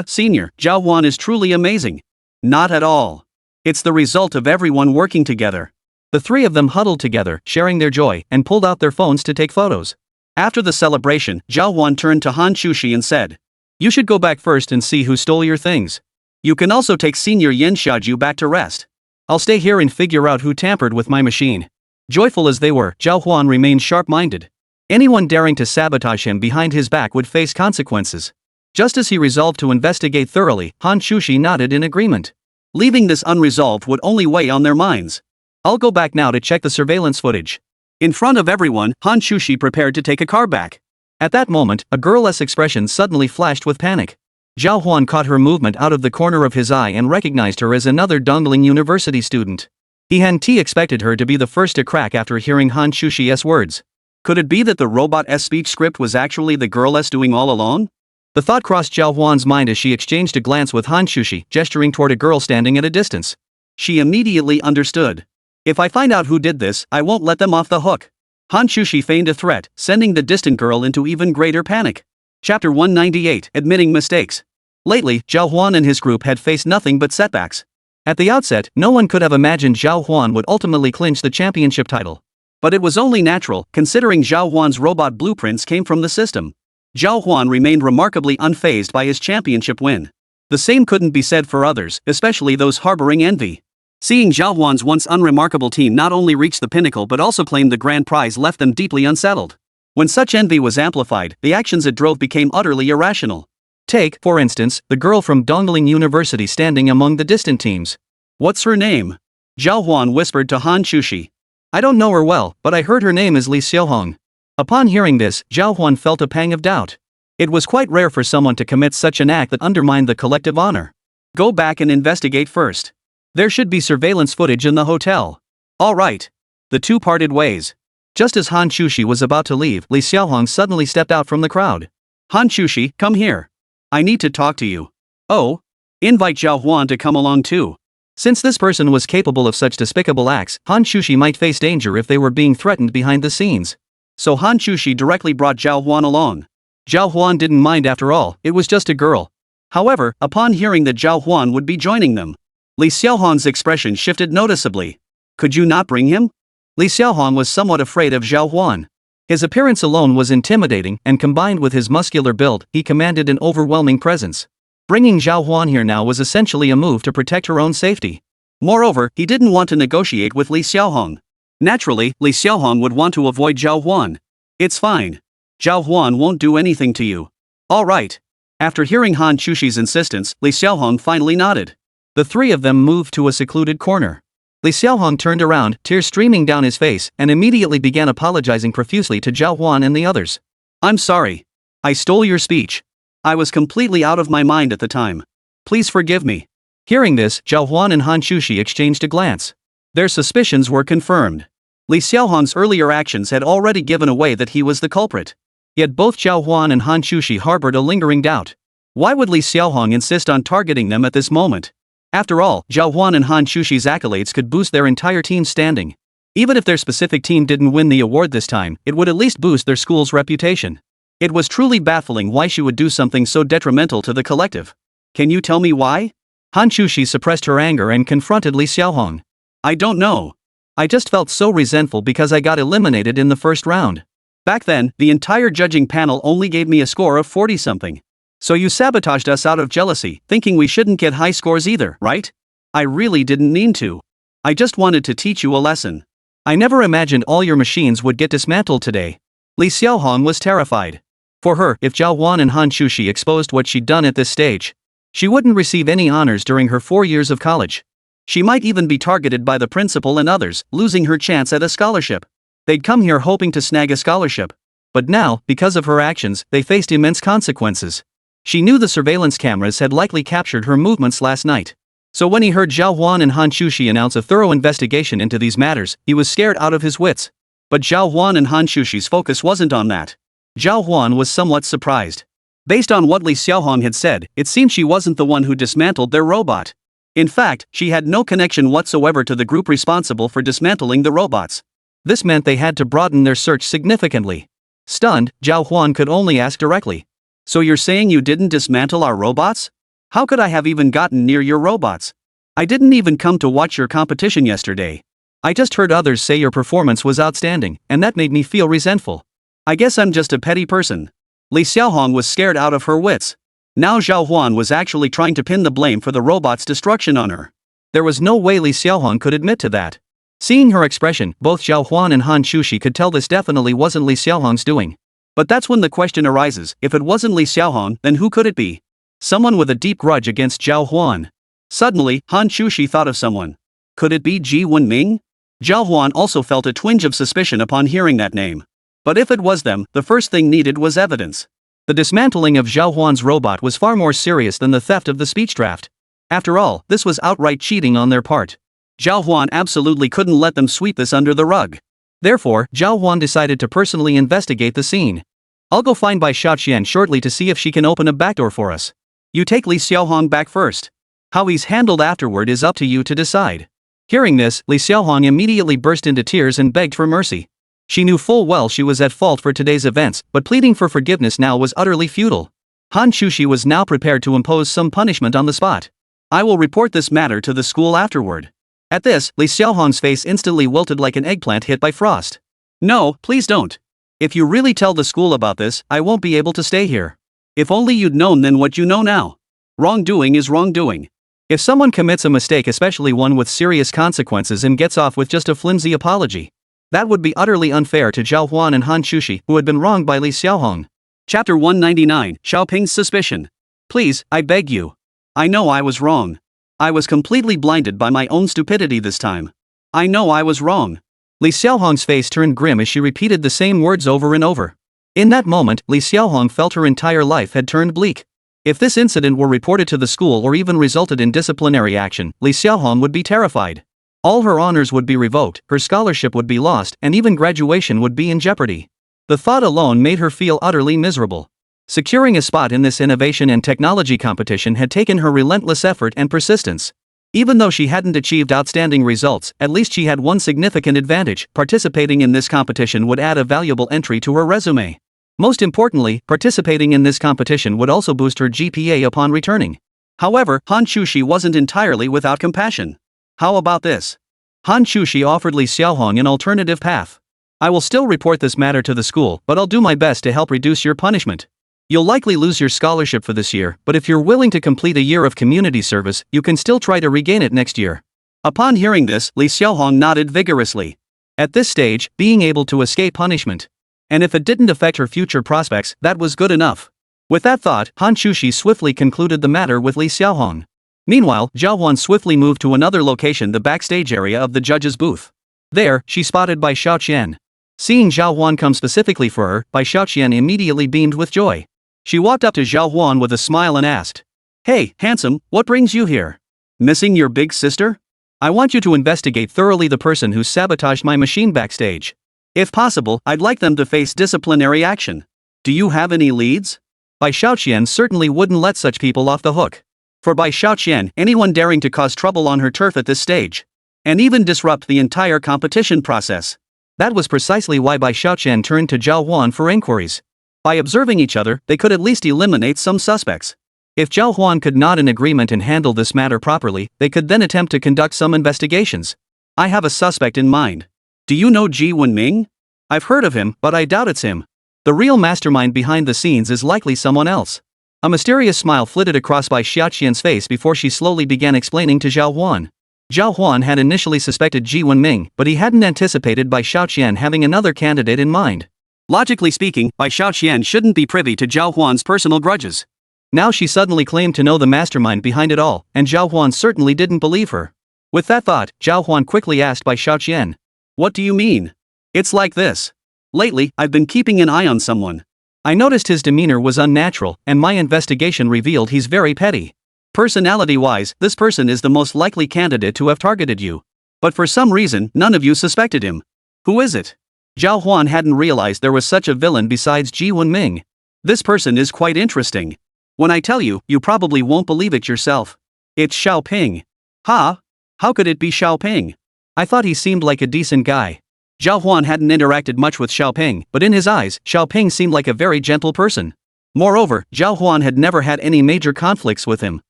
Senior, Zhào Huān is truly amazing. Not at all. It's the result of everyone working together. The three of them huddled together, sharing their joy, and pulled out their phones to take photos. After the celebration, Zhào Huān turned to Hán Chǔxī and said, "You should go back first and see who stole your things. You can also take Senior Yen Xiaoju back to rest. I'll stay here and figure out who tampered with my machine." Joyful as they were, Zhào Huān remained sharp-minded. Anyone daring to sabotage him behind his back would face consequences. Just as he resolved to investigate thoroughly, Hán Chǔxī nodded in agreement. Leaving this unresolved would only weigh on their minds. I'll go back now to check the surveillance footage. In front of everyone, Hán Chǔxī prepared to take a car back. At that moment, a girl-less expression suddenly flashed with panic. Zhào Huān caught her movement out of the corner of his eye and recognized her as another Dongling University student. He hadn't expected her to be the first to crack after hearing Hán Chǔxī's words. Could it be that the robot's speech script was actually the girl-less doing all along? The thought crossed Zhào Huān's mind as she exchanged a glance with Hán Chǔxī, gesturing toward a girl standing at a distance. She immediately understood. If I find out who did this, I won't let them off the hook. Hán Chǔxī feigned a threat, sending the distant girl into even greater panic. Chapter 198, Admitting Mistakes. Lately, Zhào Huān and his group had faced nothing but setbacks. At the outset, no one could have imagined Zhào Huān would ultimately clinch the championship title. But it was only natural, considering Zhào Huān's robot blueprints came from the system. Zhào Huān remained remarkably unfazed by his championship win. The same couldn't be said for others, especially those harboring envy. Seeing Zhào Huān's once unremarkable team not only reach the pinnacle but also claim the grand prize left them deeply unsettled. When such envy was amplified, the actions it drove became utterly irrational. Take, for instance, the girl from Dongling University standing among the distant teams. What's her name? Zhào Huān whispered to Hán Chǔxī. I don't know her well, but I heard her name is Li Xiaohong. Upon hearing this, Zhào Huān felt a pang of doubt. It was quite rare for someone to commit such an act that undermined the collective honor. Go back and investigate first. There should be surveillance footage in the hotel. All right. The two parted ways. Just as Hán Chǔxī was about to leave, Li Xiaohong suddenly stepped out from the crowd. Hán Chǔxī, come here. I need to talk to you. Oh? Invite Zhào Huān to come along too. Since this person was capable of such despicable acts, Hán Chǔxī might face danger if they were being threatened behind the scenes. So Hán Chǔxī directly brought Zhào Huān along. Zhào Huān didn't mind after all, it was just a girl. However, upon hearing that Zhào Huān would be joining them, Li Xiaohong's expression shifted noticeably. Could you not bring him? Li Xiaohong was somewhat afraid of Zhào Huān. His appearance alone was intimidating, and combined with his muscular build, he commanded an overwhelming presence. Bringing Zhào Huān here now was essentially a move to protect her own safety. Moreover, he didn't want to negotiate with Li Xiaohong. Naturally, Li Xiaohong would want to avoid Zhào Huān. It's fine. Zhào Huān won't do anything to you. All right. After hearing Hán Chǔxī's insistence, Li Xiaohong finally nodded. The three of them moved to a secluded corner. Li Xiaohong turned around, tears streaming down his face, and immediately began apologizing profusely to Zhào Huān and the others. I'm sorry. I stole your speech. I was completely out of my mind at the time. Please forgive me. Hearing this, Zhào Huān and Hán Chǔxī exchanged a glance. Their suspicions were confirmed. Li Xiaohong's earlier actions had already given away that he was the culprit. Yet both Zhào Huān and Hán Chǔxī harbored a lingering doubt. Why would Li Xiaohong insist on targeting them at this moment? After all, Zhào Huān and Hán Chǔxī's accolades could boost their entire team's standing. Even if their specific team didn't win the award this time, it would at least boost their school's reputation. It was truly baffling why she would do something so detrimental to the collective. Can you tell me why? Hán Chǔxī suppressed her anger and confronted Li Xiaohong. I don't know. I just felt so resentful because I got eliminated in the first round. Back then, the entire judging panel only gave me a score of 40-something. So you sabotaged us out of jealousy, thinking we shouldn't get high scores either, right? I really didn't mean to. I just wanted to teach you a lesson. I never imagined all your machines would get dismantled today. Li Xiaohong was terrified. For her, if Zhào Huān and Hán Chǔxī exposed what she'd done at this stage, she wouldn't receive any honors during her 4 years of college. She might even be targeted by the principal and others, losing her chance at a scholarship. They'd come here hoping to snag a scholarship. But now, because of her actions, they faced immense consequences. She knew the surveillance cameras had likely captured her movements last night. So when he heard Zhào Huān and Hán Chǔxī announce a thorough investigation into these matters, he was scared out of his wits. But Zhào Huān and Hán Chǔxī's focus wasn't on that. Zhào Huān was somewhat surprised. Based on what Li Xiaohong had said, it seemed she wasn't the one who dismantled their robot. In fact, she had no connection whatsoever to the group responsible for dismantling the robots. This meant they had to broaden their search significantly. Stunned, Zhào Huān could only ask directly. So you're saying you didn't dismantle our robots? How could I have even gotten near your robots? I didn't even come to watch your competition yesterday. I just heard others say your performance was outstanding, and that made me feel resentful. I guess I'm just a petty person. Li Xiaohong was scared out of her wits. Now Zhào Huān was actually trying to pin the blame for the robot's destruction on her. There was no way Li Xiaohong could admit to that. Seeing her expression, both Zhào Huān and Hán Chǔxī could tell this definitely wasn't Li Xiaohong's doing. But that's when the question arises, if it wasn't Li Xiaohong, then who could it be? Someone with a deep grudge against Zhào Huān. Suddenly, Hán Chǔxī thought of someone. Could it be Ji Wenming? Zhào Huān also felt a twinge of suspicion upon hearing that name. But if it was them, the first thing needed was evidence. The dismantling of Zhào Huān's robot was far more serious than the theft of the speech draft. After all, this was outright cheating on their part. Zhào Huān absolutely couldn't let them sweep this under the rug. Therefore, Zhào Huān decided to personally investigate the scene. I'll go find Bai Xiaoqian shortly to see if she can open a backdoor for us. You take Li Xiaohong back first. How he's handled afterward is up to you to decide. Hearing this, Li Xiaohong immediately burst into tears and begged for mercy. She knew full well she was at fault for today's events, but pleading for forgiveness now was utterly futile. Hán Chǔxī was now prepared to impose some punishment on the spot. I will report this matter to the school afterward. At this, Li Xiaohong's face instantly wilted like an eggplant hit by frost. No, please don't. If you really tell the school about this, I won't be able to stay here. If only you'd known then what you know now. Wrongdoing is wrongdoing. If someone commits a mistake, especially one with serious consequences, and gets off with just a flimsy apology, that would be utterly unfair to Zhào Huān and Hán Chǔxī, who had been wronged by Li Xiaohong. Chapter 199, Xiaoping's Suspicion. Please, I beg you. I know I was wrong. I was completely blinded by my own stupidity this time. I know I was wrong. Li Xiaohong's face turned grim as she repeated the same words over and over. In that moment, Li Xiaohong felt her entire life had turned bleak. If this incident were reported to the school or even resulted in disciplinary action, Li Xiaohong would be terrified. All her honors would be revoked, her scholarship would be lost, and even graduation would be in jeopardy. The thought alone made her feel utterly miserable. Securing a spot in this innovation and technology competition had taken her relentless effort and persistence. Even though she hadn't achieved outstanding results, at least she had one significant advantage: participating in this competition would add a valuable entry to her resume. Most importantly, participating in this competition would also boost her GPA upon returning. However, Hán Chǔxī wasn't entirely without compassion. How about this? Hán Chǔxī offered Li Xiaohong an alternative path. I will still report this matter to the school, but I'll do my best to help reduce your punishment. You'll likely lose your scholarship for this year, but if you're willing to complete a year of community service, you can still try to regain it next year. Upon hearing this, Li Xiaohong nodded vigorously. At this stage, being able to escape punishment, and if it didn't affect her future prospects, that was good enough. With that thought, Hán Chǔxī swiftly concluded the matter with Li Xiaohong. Meanwhile, Zhào Huān swiftly moved to another location, the backstage area of the judge's booth. There, she spotted Bai Xiaoqian. Seeing Zhào Huān come specifically for her, Bai Xiaoqian immediately beamed with joy. She walked up to Zhào Huān with a smile and asked, "Hey, handsome, what brings you here? Missing your big sister? I want you to investigate thoroughly the person who sabotaged my machine backstage. If possible, I'd like them to face disciplinary action. Do you have any leads?" Bai Xiaoqian certainly wouldn't let such people off the hook. For Bai Xiaoqian, anyone daring to cause trouble on her turf at this stage, and even disrupt the entire competition process. That was precisely why Bai Xiaoqian turned to Zhào Huān for inquiries. By observing each other, they could at least eliminate some suspects. If Zhào Huān could nod in agreement and handle this matter properly, they could then attempt to conduct some investigations. I have a suspect in mind. Do you know Ji Wenming? I've heard of him, but I doubt it's him. The real mastermind behind the scenes is likely someone else. A mysterious smile flitted across Bai Xiaoqian's face before she slowly began explaining to Zhào Huān. Zhào Huān had initially suspected Ji Wenming, but he hadn't anticipated Bai Xiaoqian having another candidate in mind. Logically speaking, Bai Xiaoqian shouldn't be privy to Zhào Huān's personal grudges. Now she suddenly claimed to know the mastermind behind it all, and Zhào Huān certainly didn't believe her. With that thought, Zhào Huān quickly asked Bai Xiaoqian. What do you mean? It's like this. Lately, I've been keeping an eye on someone. I noticed his demeanor was unnatural, and my investigation revealed he's very petty. Personality-wise, this person is the most likely candidate to have targeted you. But for some reason, none of you suspected him. Who is it? Zhào Huān hadn't realized there was such a villain besides Ji Wenming. This person is quite interesting. When I tell you, you probably won't believe it yourself. It's Xiaoping. Ha? How could it be Xiaoping? I thought he seemed like a decent guy. Zhào Huān hadn't interacted much with Xiaoping, but in his eyes, Xiaoping seemed like a very gentle person. Moreover, Zhào Huān had never had any major conflicts with him.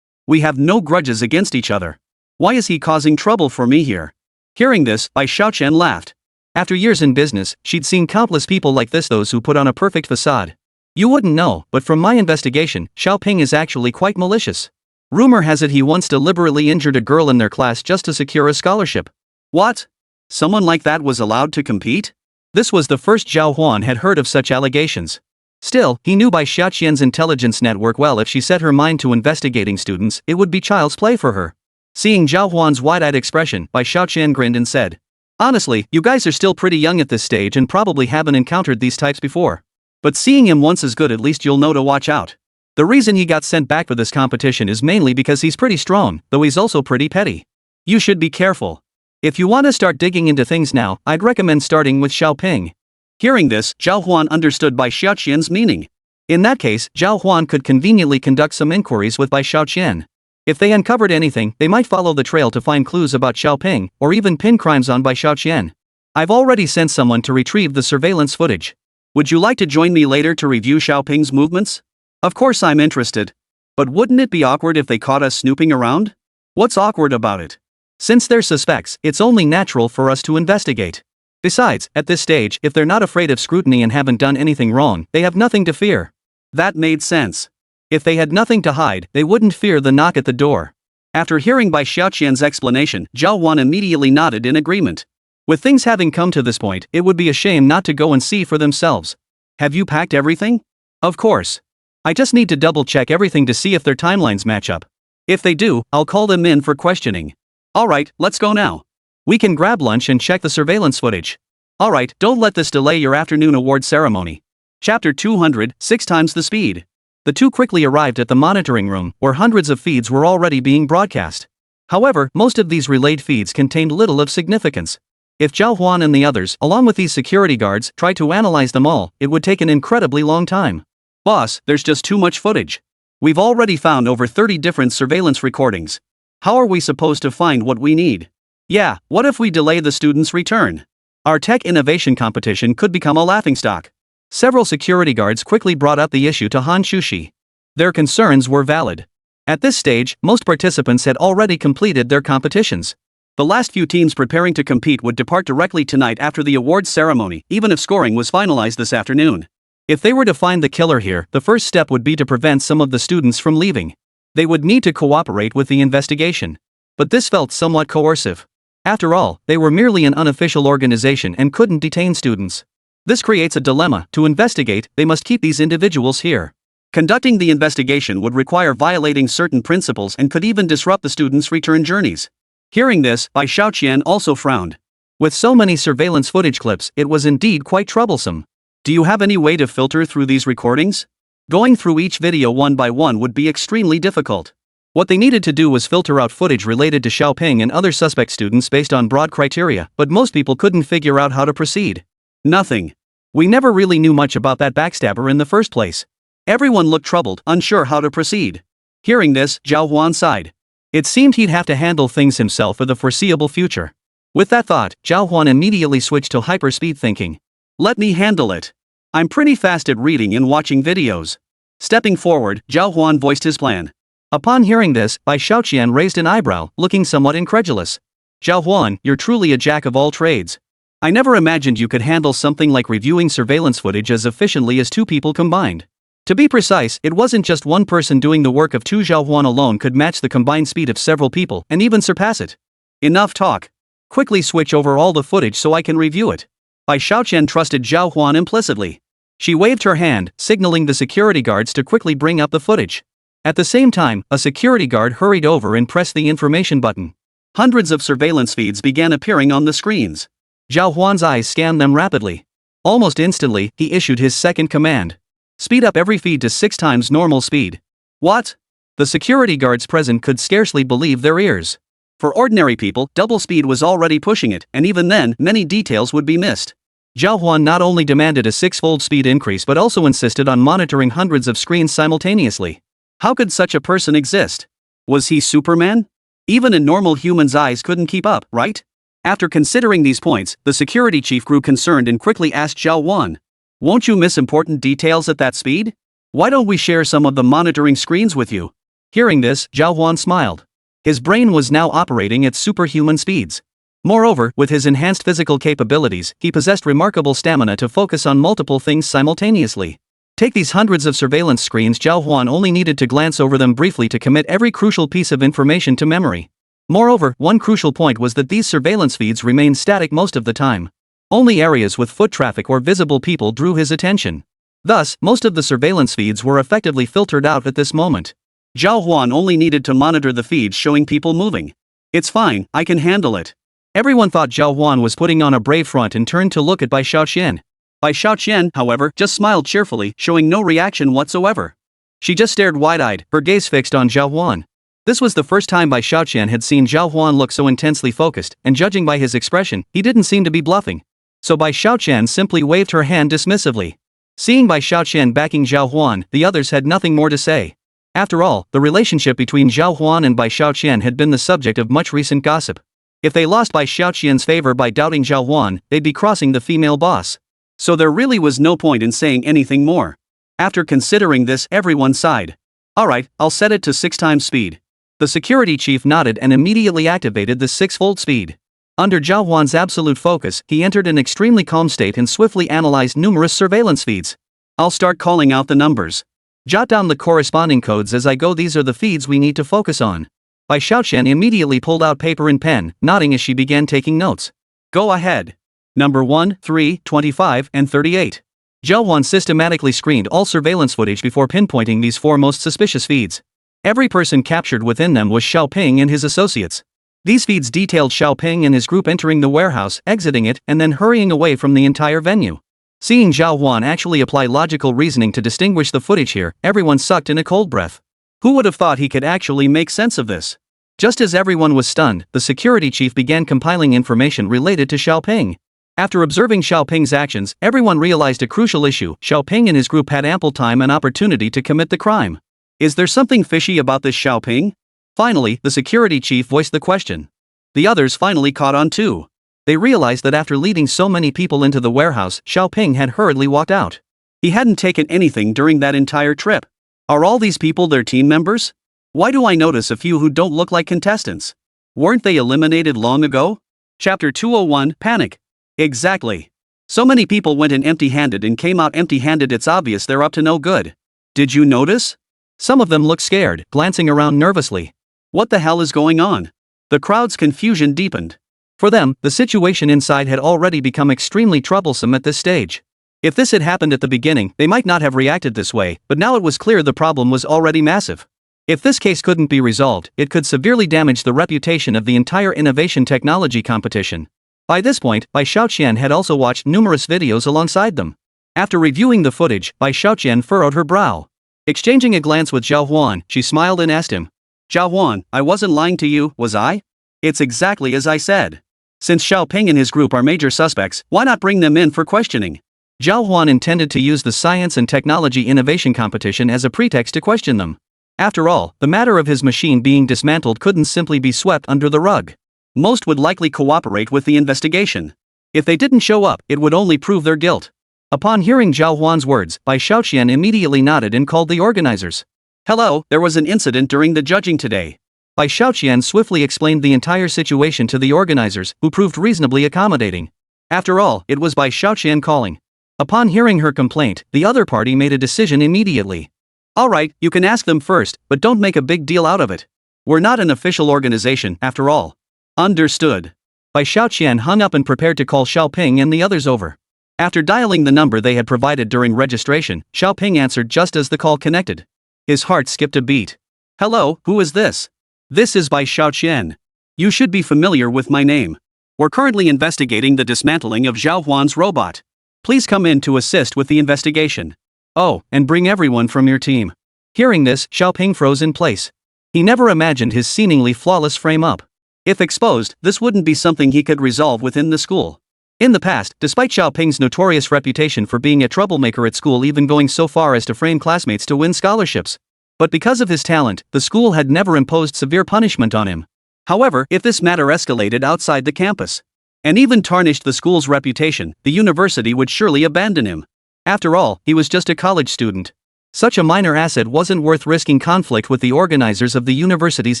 We have no grudges against each other. Why is he causing trouble for me here? Hearing this, Bai Xiaoqian laughed. After years in business, she'd seen countless people like this, those who put on a perfect facade. You wouldn't know, but from my investigation, Xiaoping is actually quite malicious. Rumor has it he once deliberately injured a girl in their class just to secure a scholarship. What? Someone like that was allowed to compete? This was the first Zhào Huān had heard of such allegations. Still, he knew Bai Xiaoqian's intelligence network well. If she set her mind to investigating students, it would be child's play for her. Seeing Zhào Huān's wide-eyed expression, Bai Xiaoqian grinned and said, Honestly, you guys are still pretty young at this stage and probably haven't encountered these types before. But seeing him once is good, at least you'll know to watch out. The reason he got sent back for this competition is mainly because he's pretty strong, though he's also pretty petty. You should be careful. If you want to start digging into things now, I'd recommend starting with Xiaoping. Hearing this, Zhào Huān understood Bai Xiaoqian's meaning. In that case, Zhào Huān could conveniently conduct some inquiries with Bai Xiaoqian. If they uncovered anything, they might follow the trail to find clues about Xiaoping, or even pin crimes on Bai Xiaoqian. I've already sent someone to retrieve the surveillance footage. Would you like to join me later to review Xiaoping's movements? Of course I'm interested. But wouldn't it be awkward if they caught us snooping around? What's awkward about it? Since they're suspects, it's only natural for us to investigate. Besides, at this stage, if they're not afraid of scrutiny and haven't done anything wrong, they have nothing to fear. That made sense. If they had nothing to hide, they wouldn't fear the knock at the door. After hearing Bai Xiaoqian's explanation, Zhào Huān immediately nodded in agreement. With things having come to this point, it would be a shame not to go and see for themselves. Have you packed everything? Of course. I just need to double-check everything to see if their timelines match up. If they do, I'll call them in for questioning. Alright, let's go now. We can grab lunch and check the surveillance footage. Alright, don't let this delay your afternoon award ceremony. Chapter 200, 6 times the speed. The two quickly arrived at the monitoring room, where hundreds of feeds were already being broadcast. However, most of these relayed feeds contained little of significance. If Zhào Huān and the others, along with these security guards, tried to analyze them all, it would take an incredibly long time. Boss, there's just too much footage. We've already found over 30 different surveillance recordings. How are we supposed to find what we need? Yeah, what if we delay the students' return? Our tech innovation competition could become a laughingstock. Several security guards quickly brought up the issue to Hán Chǔxī. Their concerns were valid. At this stage, most participants had already completed their competitions. The last few teams preparing to compete would depart directly tonight after the awards ceremony, even if scoring was finalized this afternoon. If they were to find the killer here, the first step would be to prevent some of the students from leaving. They would need to cooperate with the investigation. But this felt somewhat coercive. After all, they were merely an unofficial organization and couldn't detain students. This creates a dilemma. To investigate, they must keep these individuals here. Conducting the investigation would require violating certain principles and could even disrupt the students' return journeys. Hearing this, Bai Xiaoqian also frowned. With so many surveillance footage clips, it was indeed quite troublesome. Do you have any way to filter through these recordings? Going through each video one by one would be extremely difficult. What they needed to do was filter out footage related to Xiaoping and other suspect students based on broad criteria, but most people couldn't figure out how to proceed. Nothing. We never really knew much about that backstabber in the first place. Everyone looked troubled, unsure how to proceed. Hearing this, Zhào Huān sighed. It seemed he'd have to handle things himself for the foreseeable future. With that thought, Zhào Huān immediately switched to hyperspeed thinking. Let me handle it. I'm pretty fast at reading and watching videos. Stepping forward, Zhào Huān voiced his plan. Upon hearing this, Bai Xiaoqian raised an eyebrow, looking somewhat incredulous. Zhào Huān, you're truly a jack of all trades. I never imagined you could handle something like reviewing surveillance footage as efficiently as two people combined. To be precise, it wasn't just one person doing the work of two. Zhào Huān alone could match the combined speed of several people, and even surpass it. Enough talk. Quickly switch over all the footage so I can review it. Bai Xiaoqian trusted Zhào Huān implicitly. She waved her hand, signaling the security guards to quickly bring up the footage. At the same time, a security guard hurried over and pressed the information button. Hundreds of surveillance feeds began appearing on the screens. Zhào Huān's eyes scanned them rapidly. Almost instantly, he issued his second command. Speed up every feed to 6 times normal speed. What? The security guards present could scarcely believe their ears. For ordinary people, double speed was already pushing it, and even then, many details would be missed. Zhào Huān not only demanded a 6-fold speed increase but also insisted on monitoring hundreds of screens simultaneously. How could such a person exist? Was he Superman? Even a normal human's eyes couldn't keep up, right? After considering these points, the security chief grew concerned and quickly asked Zhào Huān, "Won't you miss important details at that speed? Why don't we share some of the monitoring screens with you?" Hearing this, Zhào Huān smiled. His brain was now operating at superhuman speeds. Moreover, with his enhanced physical capabilities, he possessed remarkable stamina to focus on multiple things simultaneously. Take these hundreds of surveillance screens. Zhào Huān only needed to glance over them briefly to commit every crucial piece of information to memory. Moreover, one crucial point was that these surveillance feeds remained static most of the time. Only areas with foot traffic or visible people drew his attention. Thus, most of the surveillance feeds were effectively filtered out at this moment. Zhào Huān only needed to monitor the feeds showing people moving. "It's fine, I can handle it." Everyone thought Zhào Huān was putting on a brave front and turned to look at Bai Xiaoqian. Bai Xiaoqian, however, just smiled cheerfully, showing no reaction whatsoever. She just stared wide-eyed, her gaze fixed on Zhào Huān. This was the first time Bai Xiaoqian had seen Zhào Huān look so intensely focused, and judging by his expression, he didn't seem to be bluffing. So Bai Xiaoqian simply waved her hand dismissively. Seeing Bai Xiaoqian backing Zhào Huān, the others had nothing more to say. After all, the relationship between Zhào Huān and Bai Xiaoqian had been the subject of much recent gossip. If they lost Bai Xiaoqian's favor by doubting Zhào Huān, they'd be crossing the female boss. So there really was no point in saying anything more. After considering this, everyone sighed. "Alright, I'll set it to 6 times speed." The security chief nodded and immediately activated the 6-fold speed. Under Zhào Huān's absolute focus, he entered an extremely calm state and swiftly analyzed numerous surveillance feeds. "I'll start calling out the numbers. Jot down the corresponding codes as I go. These are the feeds we need to focus on." Bai Xiaoqian immediately pulled out paper and pen, nodding as she began taking notes. "Go ahead. Number 1, 3, 25, and 38. Zhào Huān systematically screened all surveillance footage before pinpointing these 4 most suspicious feeds. Every person captured within them was Xiaoping and his associates. These feeds detailed Xiaoping and his group entering the warehouse, exiting it, and then hurrying away from the entire venue. Seeing Zhào Huān actually apply logical reasoning to distinguish the footage here, everyone sucked in a cold breath. Who would have thought he could actually make sense of this? Just as everyone was stunned, the security chief began compiling information related to Xiaoping. After observing Xiaoping's actions, everyone realized a crucial issue: Xiaoping and his group had ample time and opportunity to commit the crime. Is there something fishy about this Xiaoping? Finally, the security chief voiced the question. The others finally caught on too. They realized that after leading so many people into the warehouse, Xiaoping had hurriedly walked out. He hadn't taken anything during that entire trip. Are all these people their team members? Why do I notice a few who don't look like contestants? Weren't they eliminated long ago? Chapter 201, Panic. Exactly. So many people went in empty-handed and came out empty-handed. It's obvious they're up to no good. Did you notice? Some of them looked scared, glancing around nervously. What the hell is going on? The crowd's confusion deepened. For them, the situation inside had already become extremely troublesome at this stage. If this had happened at the beginning, they might not have reacted this way, but now it was clear the problem was already massive. If this case couldn't be resolved, it could severely damage the reputation of the entire innovation technology competition. By this point, Bai Xiaoqian had also watched numerous videos alongside them. After reviewing the footage, Bai Xiaoqian furrowed her brow. Exchanging a glance with Zhào Huān, she smiled and asked him, "Zhào Huān, I wasn't lying to you, was I? It's exactly as I said. Since Xiaoping and his group are major suspects, why not bring them in for questioning?" Zhào Huān intended to use the science and technology innovation competition as a pretext to question them. After all, the matter of his machine being dismantled couldn't simply be swept under the rug. Most would likely cooperate with the investigation. If they didn't show up, it would only prove their guilt. Upon hearing Zhào Huān's words, Bai Xiaoqian immediately nodded and called the organizers. "Hello, there was an incident during the judging today." Bai Xiaoqian swiftly explained the entire situation to the organizers, who proved reasonably accommodating. After all, it was Bai Xiaoqian calling. Upon hearing her complaint, the other party made a decision immediately. "Alright, you can ask them first, but don't make a big deal out of it. We're not an official organization, after all." "Understood." Bai Xiaoqian hung up and prepared to call Xiaoping and the others over. After dialing the number they had provided during registration, Xiaoping answered just as the call connected. His heart skipped a beat. Hello, who is this? This is Bai Xiaoqian. You should be familiar with my name. We're currently investigating the dismantling of Zhào Huān's robot. Please come in to assist with the investigation. Oh, and bring everyone from your team. Hearing this, Xiaoping froze in place. He never imagined his seemingly flawless frame-up. If exposed, this wouldn't be something he could resolve within the school. In the past, despite Xiaoping's notorious reputation for being a troublemaker at school, even going so far as to frame classmates to win scholarships. But because of his talent, the school had never imposed severe punishment on him. However, if this matter escalated outside the campus, and even tarnished the school's reputation, the university would surely abandon him. After all, he was just a college student. Such a minor asset wasn't worth risking conflict with the organizers of the university's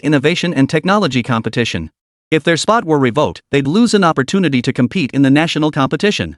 innovation and technology competition. If their spot were revoked, they'd lose an opportunity to compete in the national competition.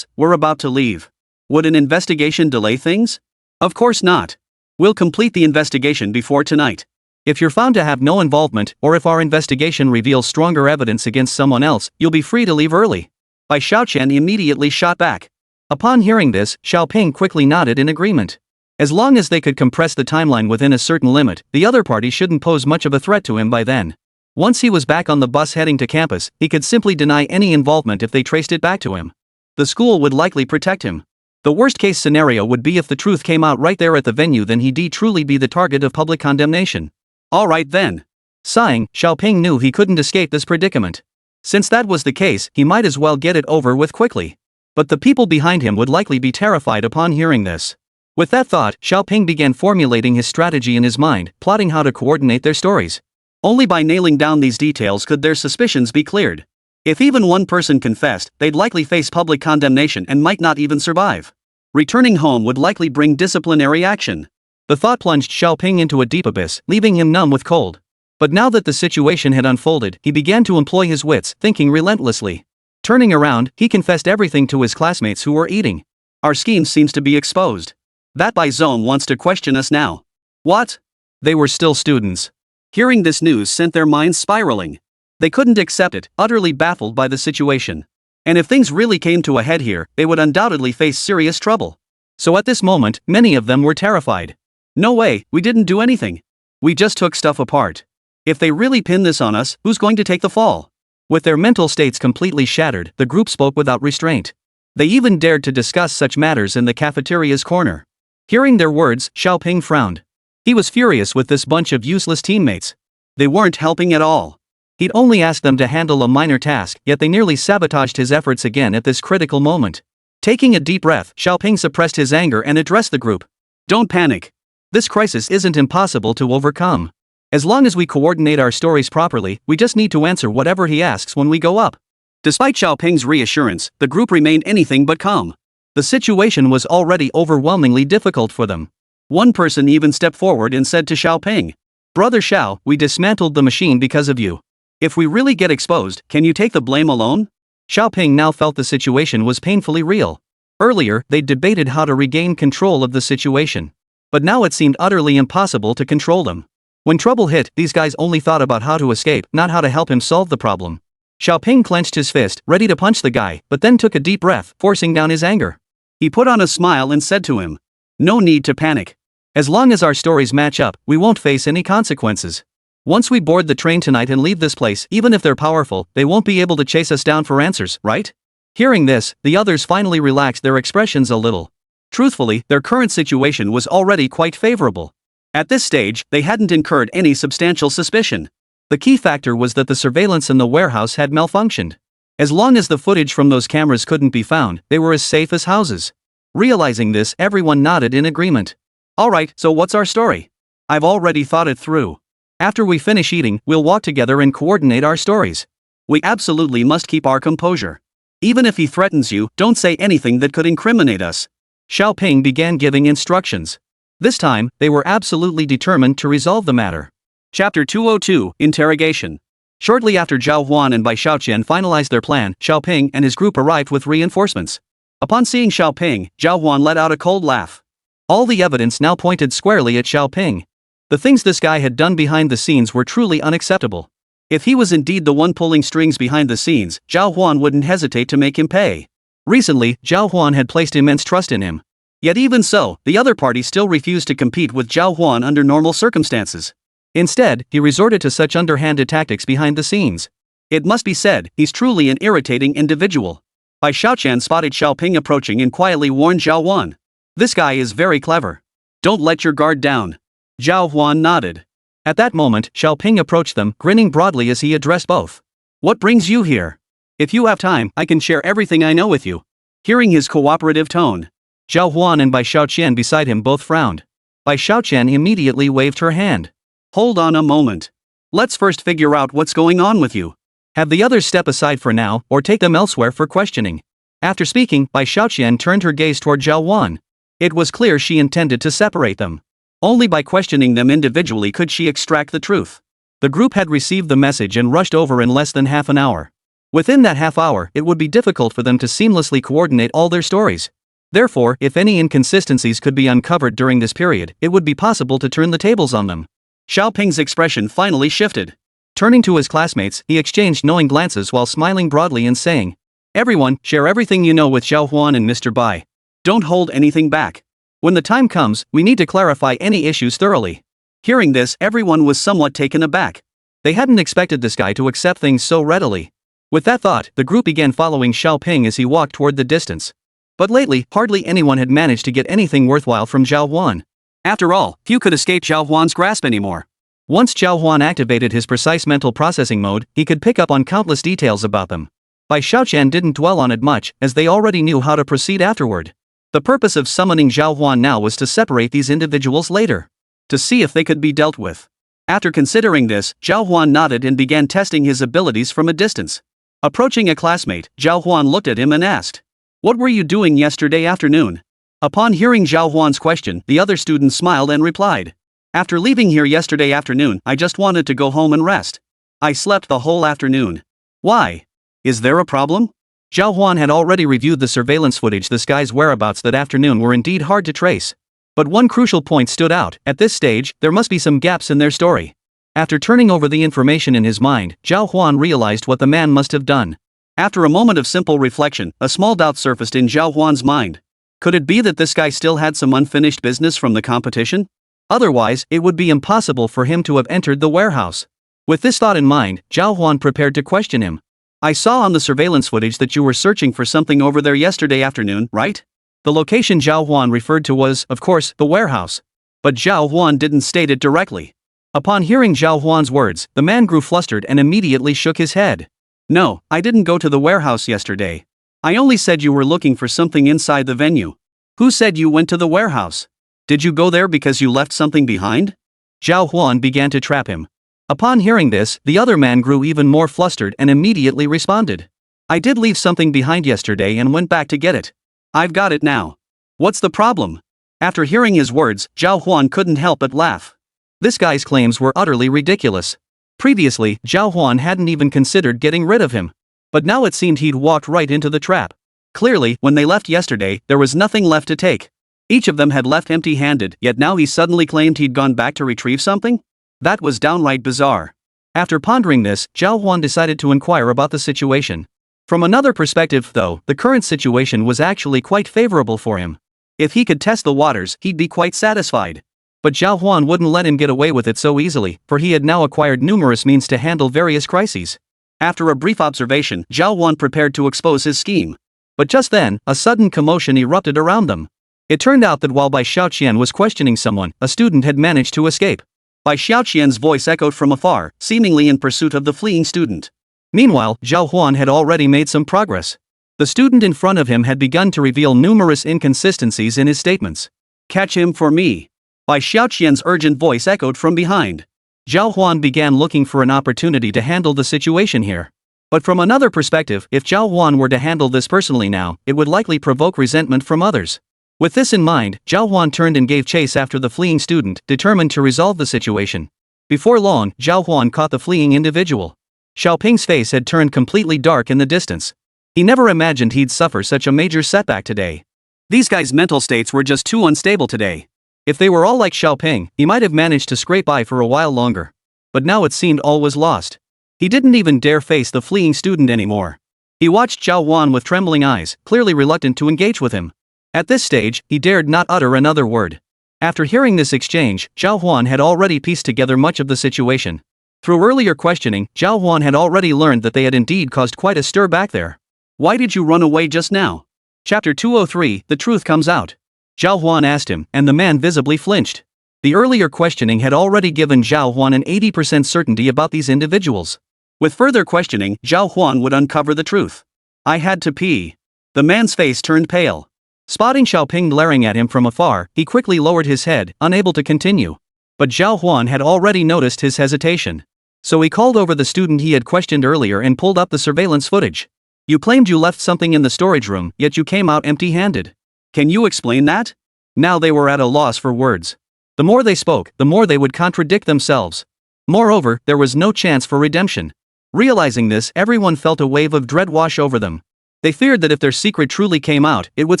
We're about to leave. Would an investigation delay things? Of course not. We'll complete the investigation before tonight. If you're found to have no involvement, or if our investigation reveals stronger evidence against someone else, you'll be free to leave early. Bai Xiaoqian immediately shot back. Upon hearing this, Xiaoping quickly nodded in agreement. As long as they could compress the timeline within a certain limit, the other party shouldn't pose much of a threat to him by then. Once he was back on the bus heading to campus, he could simply deny any involvement if they traced it back to him. The school would likely protect him. The worst-case scenario would be if the truth came out right there at the venue, then he'd truly be the target of public condemnation. Alright then. Sighing, Xiaoping knew he couldn't escape this predicament. Since that was the case, he might as well get it over with quickly. But the people behind him would likely be terrified upon hearing this. With that thought, Xiaoping began formulating his strategy in his mind, plotting how to coordinate their stories. Only by nailing down these details could their suspicions be cleared. If even one person confessed, they'd likely face public condemnation and might not even survive. Returning home would likely bring disciplinary action. The thought plunged Xiaoping into a deep abyss, leaving him numb with cold. But now that the situation had unfolded, he began to employ his wits, thinking relentlessly. Turning around, he confessed everything to his classmates who were eating. Our scheme seems to be exposed. That Bai Zone wants to question us now. What? They were still students. Hearing this news sent their minds spiraling. They couldn't accept it, utterly baffled by the situation. And if things really came to a head here, they would undoubtedly face serious trouble. So at this moment, many of them were terrified. No way, we didn't do anything. We just took stuff apart. If they really pin this on us, who's going to take the fall? With their mental states completely shattered, the group spoke without restraint. They even dared to discuss such matters in the cafeteria's corner. Hearing their words, Xiaoping frowned. He was furious with this bunch of useless teammates. They weren't helping at all. He'd only asked them to handle a minor task, yet they nearly sabotaged his efforts again at this critical moment. Taking a deep breath, Xiaoping suppressed his anger and addressed the group. Don't panic. This crisis isn't impossible to overcome. As long as we coordinate our stories properly, we just need to answer whatever he asks when we go up. Despite Xiaoping's reassurance, the group remained anything but calm. The situation was already overwhelmingly difficult for them. One person even stepped forward and said to Xiaoping, "Brother Xiao, we dismantled the machine because of you. If we really get exposed, can you take the blame alone?" Xiaoping now felt the situation was painfully real. Earlier, they'd debated how to regain control of the situation. But now it seemed utterly impossible to control them. When trouble hit, these guys only thought about how to escape, not how to help him solve the problem. Xiaoping clenched his fist, ready to punch the guy, but then took a deep breath, forcing down his anger. He put on a smile and said to him, "No need to panic. As long as our stories match up, we won't face any consequences. Once we board the train tonight and leave this place, even if they're powerful, they won't be able to chase us down for answers, right?" Hearing this, the others finally relaxed their expressions a little. Truthfully, their current situation was already quite favorable. At this stage, they hadn't incurred any substantial suspicion. The key factor was that the surveillance in the warehouse had malfunctioned. As long as the footage from those cameras couldn't be found, they were as safe as houses. Realizing this, everyone nodded in agreement. Alright, so what's our story? I've already thought it through. After we finish eating, we'll walk together and coordinate our stories. We absolutely must keep our composure. Even if he threatens you, don't say anything that could incriminate us. Xiaoping began giving instructions. This time, they were absolutely determined to resolve the matter. Chapter 202, Interrogation. Shortly after Zhào Huān and Bai Xiaoqian finalized their plan, Xiaoping and his group arrived with reinforcements. Upon seeing Xiaoping, Zhào Huān let out a cold laugh. All the evidence now pointed squarely at Xiaoping. The things this guy had done behind the scenes were truly unacceptable. If he was indeed the one pulling strings behind the scenes, Zhào Huān wouldn't hesitate to make him pay. Recently, Zhào Huān had placed immense trust in him. Yet even so, the other party still refused to compete with Zhào Huān under normal circumstances. Instead, he resorted to such underhanded tactics behind the scenes. It must be said, he's truly an irritating individual. Bai Xiaoqian spotted Xiaoping approaching and quietly warned Zhào Huān. This guy is very clever. Don't let your guard down. Zhào Huān nodded. At that moment, Xiaoping approached them, grinning broadly as he addressed both. What brings you here? If you have time, I can share everything I know with you. Hearing his cooperative tone, Zhào Huān and Bai Xiaoqian beside him both frowned. Bai Xiaoqian immediately waved her hand. Hold on a moment. Let's first figure out what's going on with you. Have the others step aside for now, or take them elsewhere for questioning. After speaking, Bai Xiaoqian turned her gaze toward Zhào Huān. It was clear she intended to separate them. Only by questioning them individually could she extract the truth. The group had received the message and rushed over in less than half an hour. Within that half hour, it would be difficult for them to seamlessly coordinate all their stories. Therefore, if any inconsistencies could be uncovered during this period, it would be possible to turn the tables on them. Xiaoping's expression finally shifted. Turning to his classmates, he exchanged knowing glances while smiling broadly and saying, "Everyone, share everything you know with Zhào Huān and Mr. Bai. Don't hold anything back. When the time comes, we need to clarify any issues thoroughly." Hearing this, everyone was somewhat taken aback. They hadn't expected this guy to accept things so readily. With that thought, the group began following Xiaoping as he walked toward the distance. But lately, hardly anyone had managed to get anything worthwhile from Zhào Huān. After all, few could escape Zhào Huān's grasp anymore. Once Zhào Huān activated his precise mental processing mode, he could pick up on countless details about them. Bai Xiaoqian didn't dwell on it much, as they already knew how to proceed afterward. The purpose of summoning Zhào Huān now was to separate these individuals later, to see if they could be dealt with. After considering this, Zhào Huān nodded and began testing his abilities from a distance. Approaching a classmate, Zhào Huān looked at him and asked, "What were you doing yesterday afternoon?" Upon hearing Zhào Huān's question, the other student smiled and replied, "After leaving here yesterday afternoon, I just wanted to go home and rest. I slept the whole afternoon." "Why? Is there a problem?" Zhào Huān had already reviewed the surveillance footage. This guy's whereabouts that afternoon were indeed hard to trace. But one crucial point stood out. At this stage, there must be some gaps in their story. After turning over the information in his mind, Zhào Huān realized what the man must have done. After a moment of simple reflection, a small doubt surfaced in Zhào Huān's mind. Could it be that this guy still had some unfinished business from the competition? Otherwise, it would be impossible for him to have entered the warehouse. With this thought in mind, Zhào Huān prepared to question him. "I saw on the surveillance footage that you were searching for something over there yesterday afternoon, right?" The location Zhào Huān referred to was, of course, the warehouse. But Zhào Huān didn't state it directly. Upon hearing Zhào Huān's words, the man grew flustered and immediately shook his head. "No, I didn't go to the warehouse yesterday. I only said you were looking for something inside the venue. Who said you went to the warehouse? Did you go there because you left something behind?" Zhào Huān began to trap him. Upon hearing this, the other man grew even more flustered and immediately responded, "I did leave something behind yesterday and went back to get it. I've got it now. What's the problem?" After hearing his words, Zhào Huān couldn't help but laugh. This guy's claims were utterly ridiculous. Previously, Zhào Huān hadn't even considered getting rid of him. But now it seemed he'd walked right into the trap. Clearly, when they left yesterday, there was nothing left to take. Each of them had left empty-handed, yet now he suddenly claimed he'd gone back to retrieve something? That was downright bizarre. After pondering this, Zhào Huān decided to inquire about the situation. From another perspective, though, the current situation was actually quite favorable for him. If he could test the waters, he'd be quite satisfied. But Zhào Huān wouldn't let him get away with it so easily, for he had now acquired numerous means to handle various crises. After a brief observation, Zhào Huān prepared to expose his scheme. But just then, a sudden commotion erupted around them. It turned out that while Bai Xiaoqian was questioning someone, a student had managed to escape. Bai Xiaoqian's voice echoed from afar, seemingly in pursuit of the fleeing student. Meanwhile, Zhào Huān had already made some progress. The student in front of him had begun to reveal numerous inconsistencies in his statements. "Catch him for me." Bai Xiaoqian's urgent voice echoed from behind. Zhào Huān began looking for an opportunity to handle the situation here. But from another perspective, if Zhào Huān were to handle this personally now, it would likely provoke resentment from others. With this in mind, Zhào Huān turned and gave chase after the fleeing student, determined to resolve the situation. Before long, Zhào Huān caught the fleeing individual. Xiaoping's face had turned completely dark in the distance. He never imagined he'd suffer such a major setback today. These guys' mental states were just too unstable today. If they were all like Xiaoping, he might have managed to scrape by for a while longer. But now it seemed all was lost. He didn't even dare face the fleeing student anymore. He watched Zhào Huān with trembling eyes, clearly reluctant to engage with him. At this stage, he dared not utter another word. After hearing this exchange, Zhào Huān had already pieced together much of the situation. Through earlier questioning, Zhào Huān had already learned that they had indeed caused quite a stir back there. Why did you run away just now? Chapter 203, The Truth Comes Out. Zhào Huān asked him, and the man visibly flinched. The earlier questioning had already given Zhào Huān an 80% certainty about these individuals. With further questioning, Zhào Huān would uncover the truth. I had to pee. The man's face turned pale. Spotting Xiaoping glaring at him from afar, he quickly lowered his head, unable to continue. But Zhào Huān had already noticed his hesitation. So he called over the student he had questioned earlier and pulled up the surveillance footage. You claimed you left something in the storage room, yet you came out empty-handed. Can you explain that? Now they were at a loss for words. The more they spoke, the more they would contradict themselves. Moreover, there was no chance for redemption. Realizing this, everyone felt a wave of dread wash over them. They feared that if their secret truly came out, it would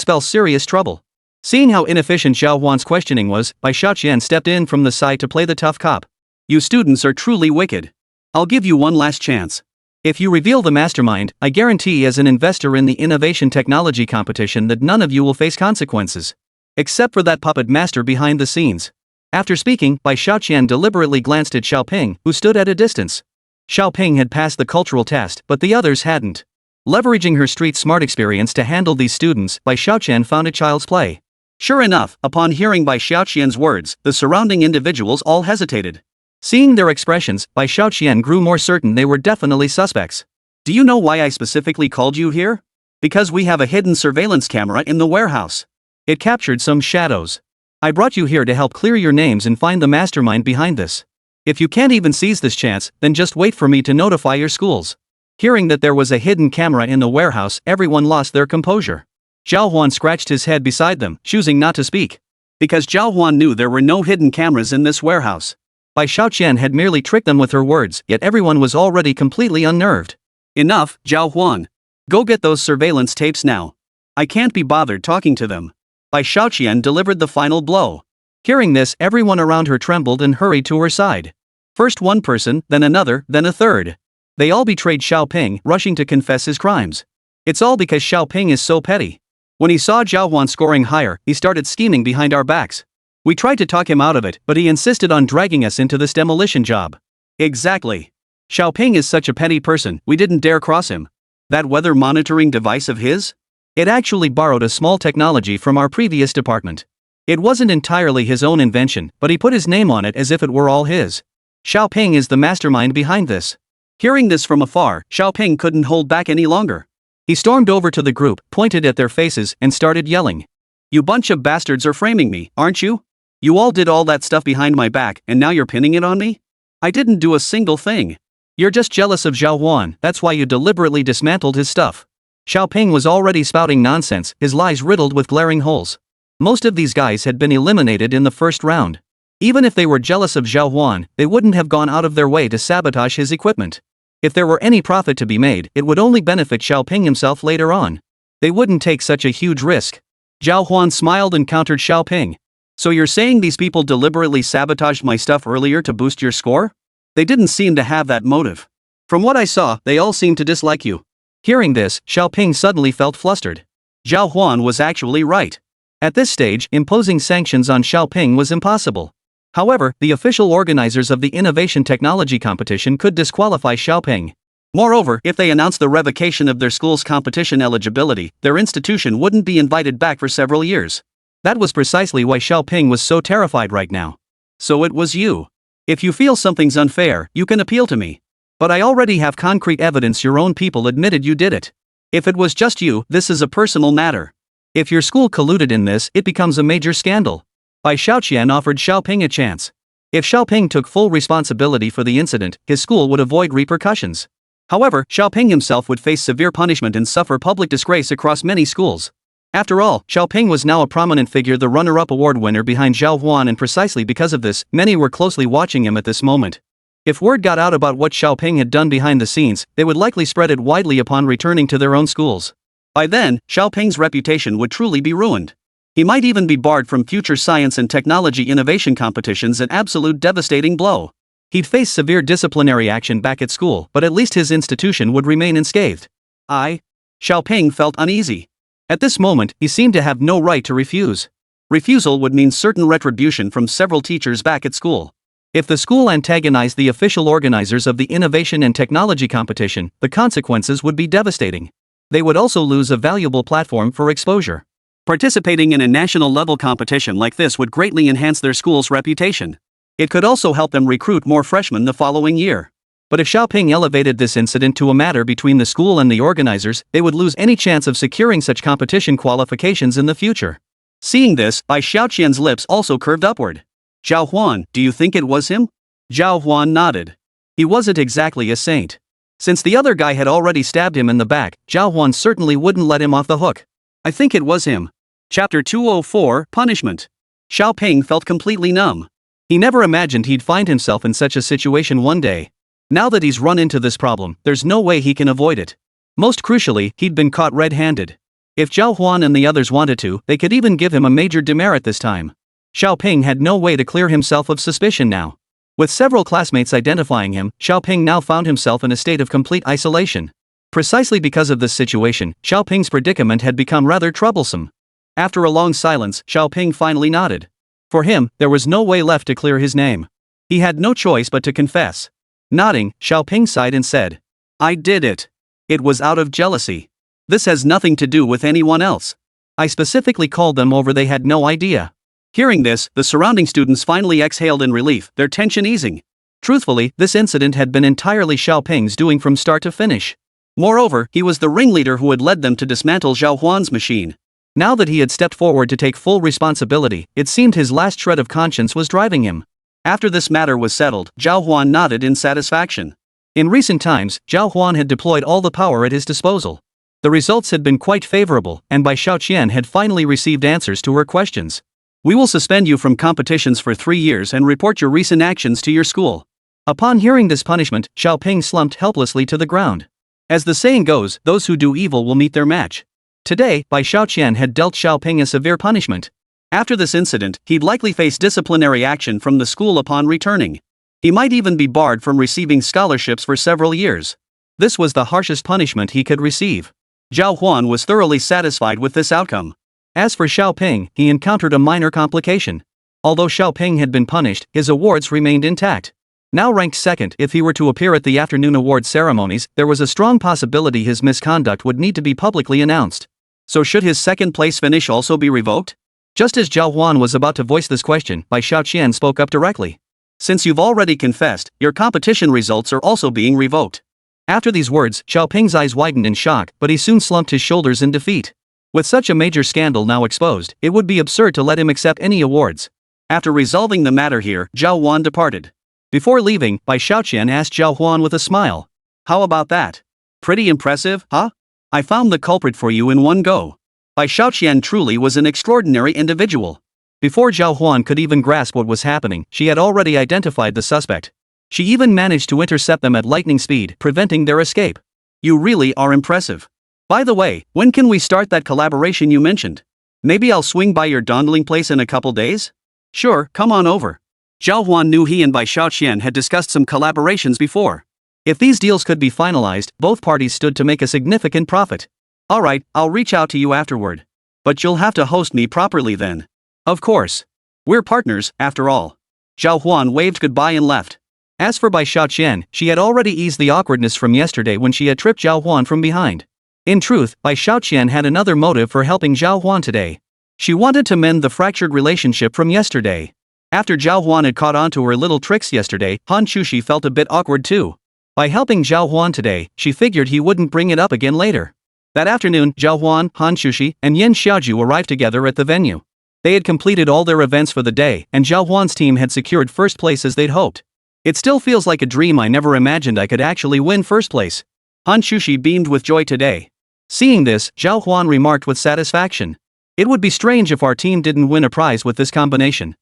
spell serious trouble. Seeing how inefficient Zhào Huān's questioning was, Bai Xiaoqian stepped in from the side to play the tough cop. You students are truly wicked. I'll give you one last chance. If you reveal the mastermind, I guarantee as an investor in the innovation technology competition that none of you will face consequences. Except for that puppet master behind the scenes. After speaking, Bai Xiaoqian deliberately glanced at Xiaoping, who stood at a distance. Xiaoping had passed the cultural test, but the others hadn't. Leveraging her street-smart experience to handle these students, Bai Xiaoqian found it child's play. Sure enough, upon hearing Bai Xiaoqian's words, the surrounding individuals all hesitated. Seeing their expressions, Bai Xiaoqian grew more certain they were definitely suspects. Do you know why I specifically called you here? Because we have a hidden surveillance camera in the warehouse. It captured some shadows. I brought you here to help clear your names and find the mastermind behind this. If you can't even seize this chance, then just wait for me to notify your schools. Hearing that there was a hidden camera in the warehouse, everyone lost their composure. Zhào Huān scratched his head beside them, choosing not to speak. Because Zhào Huān knew there were no hidden cameras in this warehouse. Bai Xiaoqian had merely tricked them with her words, yet everyone was already completely unnerved. Enough, Zhào Huān. Go get those surveillance tapes now. I can't be bothered talking to them. Bai Xiaoqian delivered the final blow. Hearing this, everyone around her trembled and hurried to her side. First one person, then another, then a third. They all betrayed Xiaoping, rushing to confess his crimes. It's all because Xiaoping is so petty. When he saw Zhào Huān scoring higher, he started scheming behind our backs. We tried to talk him out of it, but he insisted on dragging us into this demolition job. Exactly. Xiaoping is such a petty person, we didn't dare cross him. That weather monitoring device of his? It actually borrowed a small technology from our previous department. It wasn't entirely his own invention, but he put his name on it as if it were all his. Xiaoping is the mastermind behind this. Hearing this from afar, Xiaoping couldn't hold back any longer. He stormed over to the group, pointed at their faces, and started yelling. You bunch of bastards are framing me, aren't you? You all did all that stuff behind my back, and now you're pinning it on me? I didn't do a single thing. You're just jealous of Zhào Huān, that's why you deliberately dismantled his stuff. Xiaoping was already spouting nonsense, his lies riddled with glaring holes. Most of these guys had been eliminated in the first round. Even if they were jealous of Zhào Huān, they wouldn't have gone out of their way to sabotage his equipment. If there were any profit to be made, it would only benefit Xiaoping himself later on. They wouldn't take such a huge risk. Zhào Huān smiled and countered Xiaoping. So you're saying these people deliberately sabotaged my stuff earlier to boost your score? They didn't seem to have that motive. From what I saw, they all seemed to dislike you. Hearing this, Xiaoping suddenly felt flustered. Zhào Huān was actually right. At this stage, imposing sanctions on Xiaoping was impossible. However, the official organizers of the innovation technology competition could disqualify Xiaoping. Moreover, if they announced the revocation of their school's competition eligibility, their institution wouldn't be invited back for several years. That was precisely why Xiaoping was so terrified right now. So it was you. If you feel something's unfair, you can appeal to me. But I already have concrete evidence your own people admitted you did it. If it was just you, this is a personal matter. If your school colluded in this, it becomes a major scandal. Bai Xiaoqian offered Xiaoping a chance. If Xiaoping took full responsibility for the incident, his school would avoid repercussions. However, Xiaoping himself would face severe punishment and suffer public disgrace across many schools. After all, Xiaoping was now a prominent figure, the runner-up award winner behind Zhào Huān, and precisely because of this, many were closely watching him at this moment. If word got out about what Xiaoping had done behind the scenes, they would likely spread it widely upon returning to their own schools. By then, Xiaoping's reputation would truly be ruined. He might even be barred from future science and technology innovation competitions, an absolute devastating blow. He'd face severe disciplinary action back at school, but at least his institution would remain unscathed. Xiaoping felt uneasy. At this moment, he seemed to have no right to refuse. Refusal would mean certain retribution from several teachers back at school. If the school antagonized the official organizers of the innovation and technology competition, the consequences would be devastating. They would also lose a valuable platform for exposure. Participating in a national-level competition like this would greatly enhance their school's reputation. It could also help them recruit more freshmen the following year. But if Xiaoping elevated this incident to a matter between the school and the organizers, they would lose any chance of securing such competition qualifications in the future. Seeing this, Bai Xiaoqian's lips also curved upward. Zhào Huān, do you think it was him? Zhào Huān nodded. He wasn't exactly a saint. Since the other guy had already stabbed him in the back, Zhào Huān certainly wouldn't let him off the hook. I think it was him. Chapter 204, Punishment. Xiaoping felt completely numb. He never imagined he'd find himself in such a situation one day. Now that he's run into this problem, there's no way he can avoid it. Most crucially, he'd been caught red-handed. If Zhào Huān and the others wanted to, they could even give him a major demerit this time. Xiaoping had no way to clear himself of suspicion now. With several classmates identifying him, Xiaoping now found himself in a state of complete isolation. Precisely because of this situation, Xiaoping's predicament had become rather troublesome. After a long silence, Xiaoping finally nodded. For him, there was no way left to clear his name. He had no choice but to confess. Nodding, Xiaoping sighed and said, I did it. It was out of jealousy. This has nothing to do with anyone else. I specifically called them over, they had no idea. Hearing this, the surrounding students finally exhaled in relief, their tension easing. Truthfully, this incident had been entirely Xiaoping's doing from start to finish. Moreover, he was the ringleader who had led them to dismantle Zhào Huān's machine. Now that he had stepped forward to take full responsibility, it seemed his last shred of conscience was driving him. After this matter was settled, Zhào Huān nodded in satisfaction. In recent times, Zhào Huān had deployed all the power at his disposal. The results had been quite favorable, and Bai Xiaoqian had finally received answers to her questions. We will suspend you from competitions for 3 years and report your recent actions to your school. Upon hearing this punishment, Xiaoping slumped helplessly to the ground. As the saying goes, those who do evil will meet their match. Today, Bai Xiaoqian had dealt Xiaoping a severe punishment. After this incident, he'd likely face disciplinary action from the school upon returning. He might even be barred from receiving scholarships for several years. This was the harshest punishment he could receive. Zhào Huān was thoroughly satisfied with this outcome. As for Xiaoping, he encountered a minor complication. Although Xiaoping had been punished, his awards remained intact. Now ranked second, if he were to appear at the afternoon award ceremonies, there was a strong possibility his misconduct would need to be publicly announced. So should his second place finish also be revoked? Just as Zhào Huān was about to voice this question, Bai Xiaoqian spoke up directly. Since you've already confessed, your competition results are also being revoked. After these words, Xiaoping's eyes widened in shock, but he soon slumped his shoulders in defeat. With such a major scandal now exposed, it would be absurd to let him accept any awards. After resolving the matter here, Zhào Huān departed. Before leaving, Bai Xiaoqian asked Zhào Huān with a smile. How about that? Pretty impressive, huh? I found the culprit for you in one go. Bai Xiaoqian truly was an extraordinary individual. Before Zhào Huān could even grasp what was happening, she had already identified the suspect. She even managed to intercept them at lightning speed, preventing their escape. You really are impressive. By the way, when can we start that collaboration you mentioned? Maybe I'll swing by your dondling place in a couple days? Sure, come on over. Zhào Huān knew he and Bai Xiaoqian had discussed some collaborations before. If these deals could be finalized, both parties stood to make a significant profit. Alright, I'll reach out to you afterward. But you'll have to host me properly then. Of course. We're partners, after all. Zhào Huān waved goodbye and left. As for Bai Xiaoqian, she had already eased the awkwardness from yesterday when she had tripped Zhào Huān from behind. In truth, Bai Xiaoqian had another motive for helping Zhào Huān today. She wanted to mend the fractured relationship from yesterday. After Zhào Huān had caught on to her little tricks yesterday, Hán Chǔxī felt a bit awkward too. By helping Zhào Huān today, she figured he wouldn't bring it up again later. That afternoon, Zhào Huān, Hán Chǔxī, and Yan Xiaoju arrived together at the venue. They had completed all their events for the day, and Zhào Huān's team had secured first place as they'd hoped. It still feels like a dream. I never imagined I could actually win first place. Hán Chǔxī beamed with joy today. Seeing this, Zhào Huān remarked with satisfaction. It would be strange if our team didn't win a prize with this combination.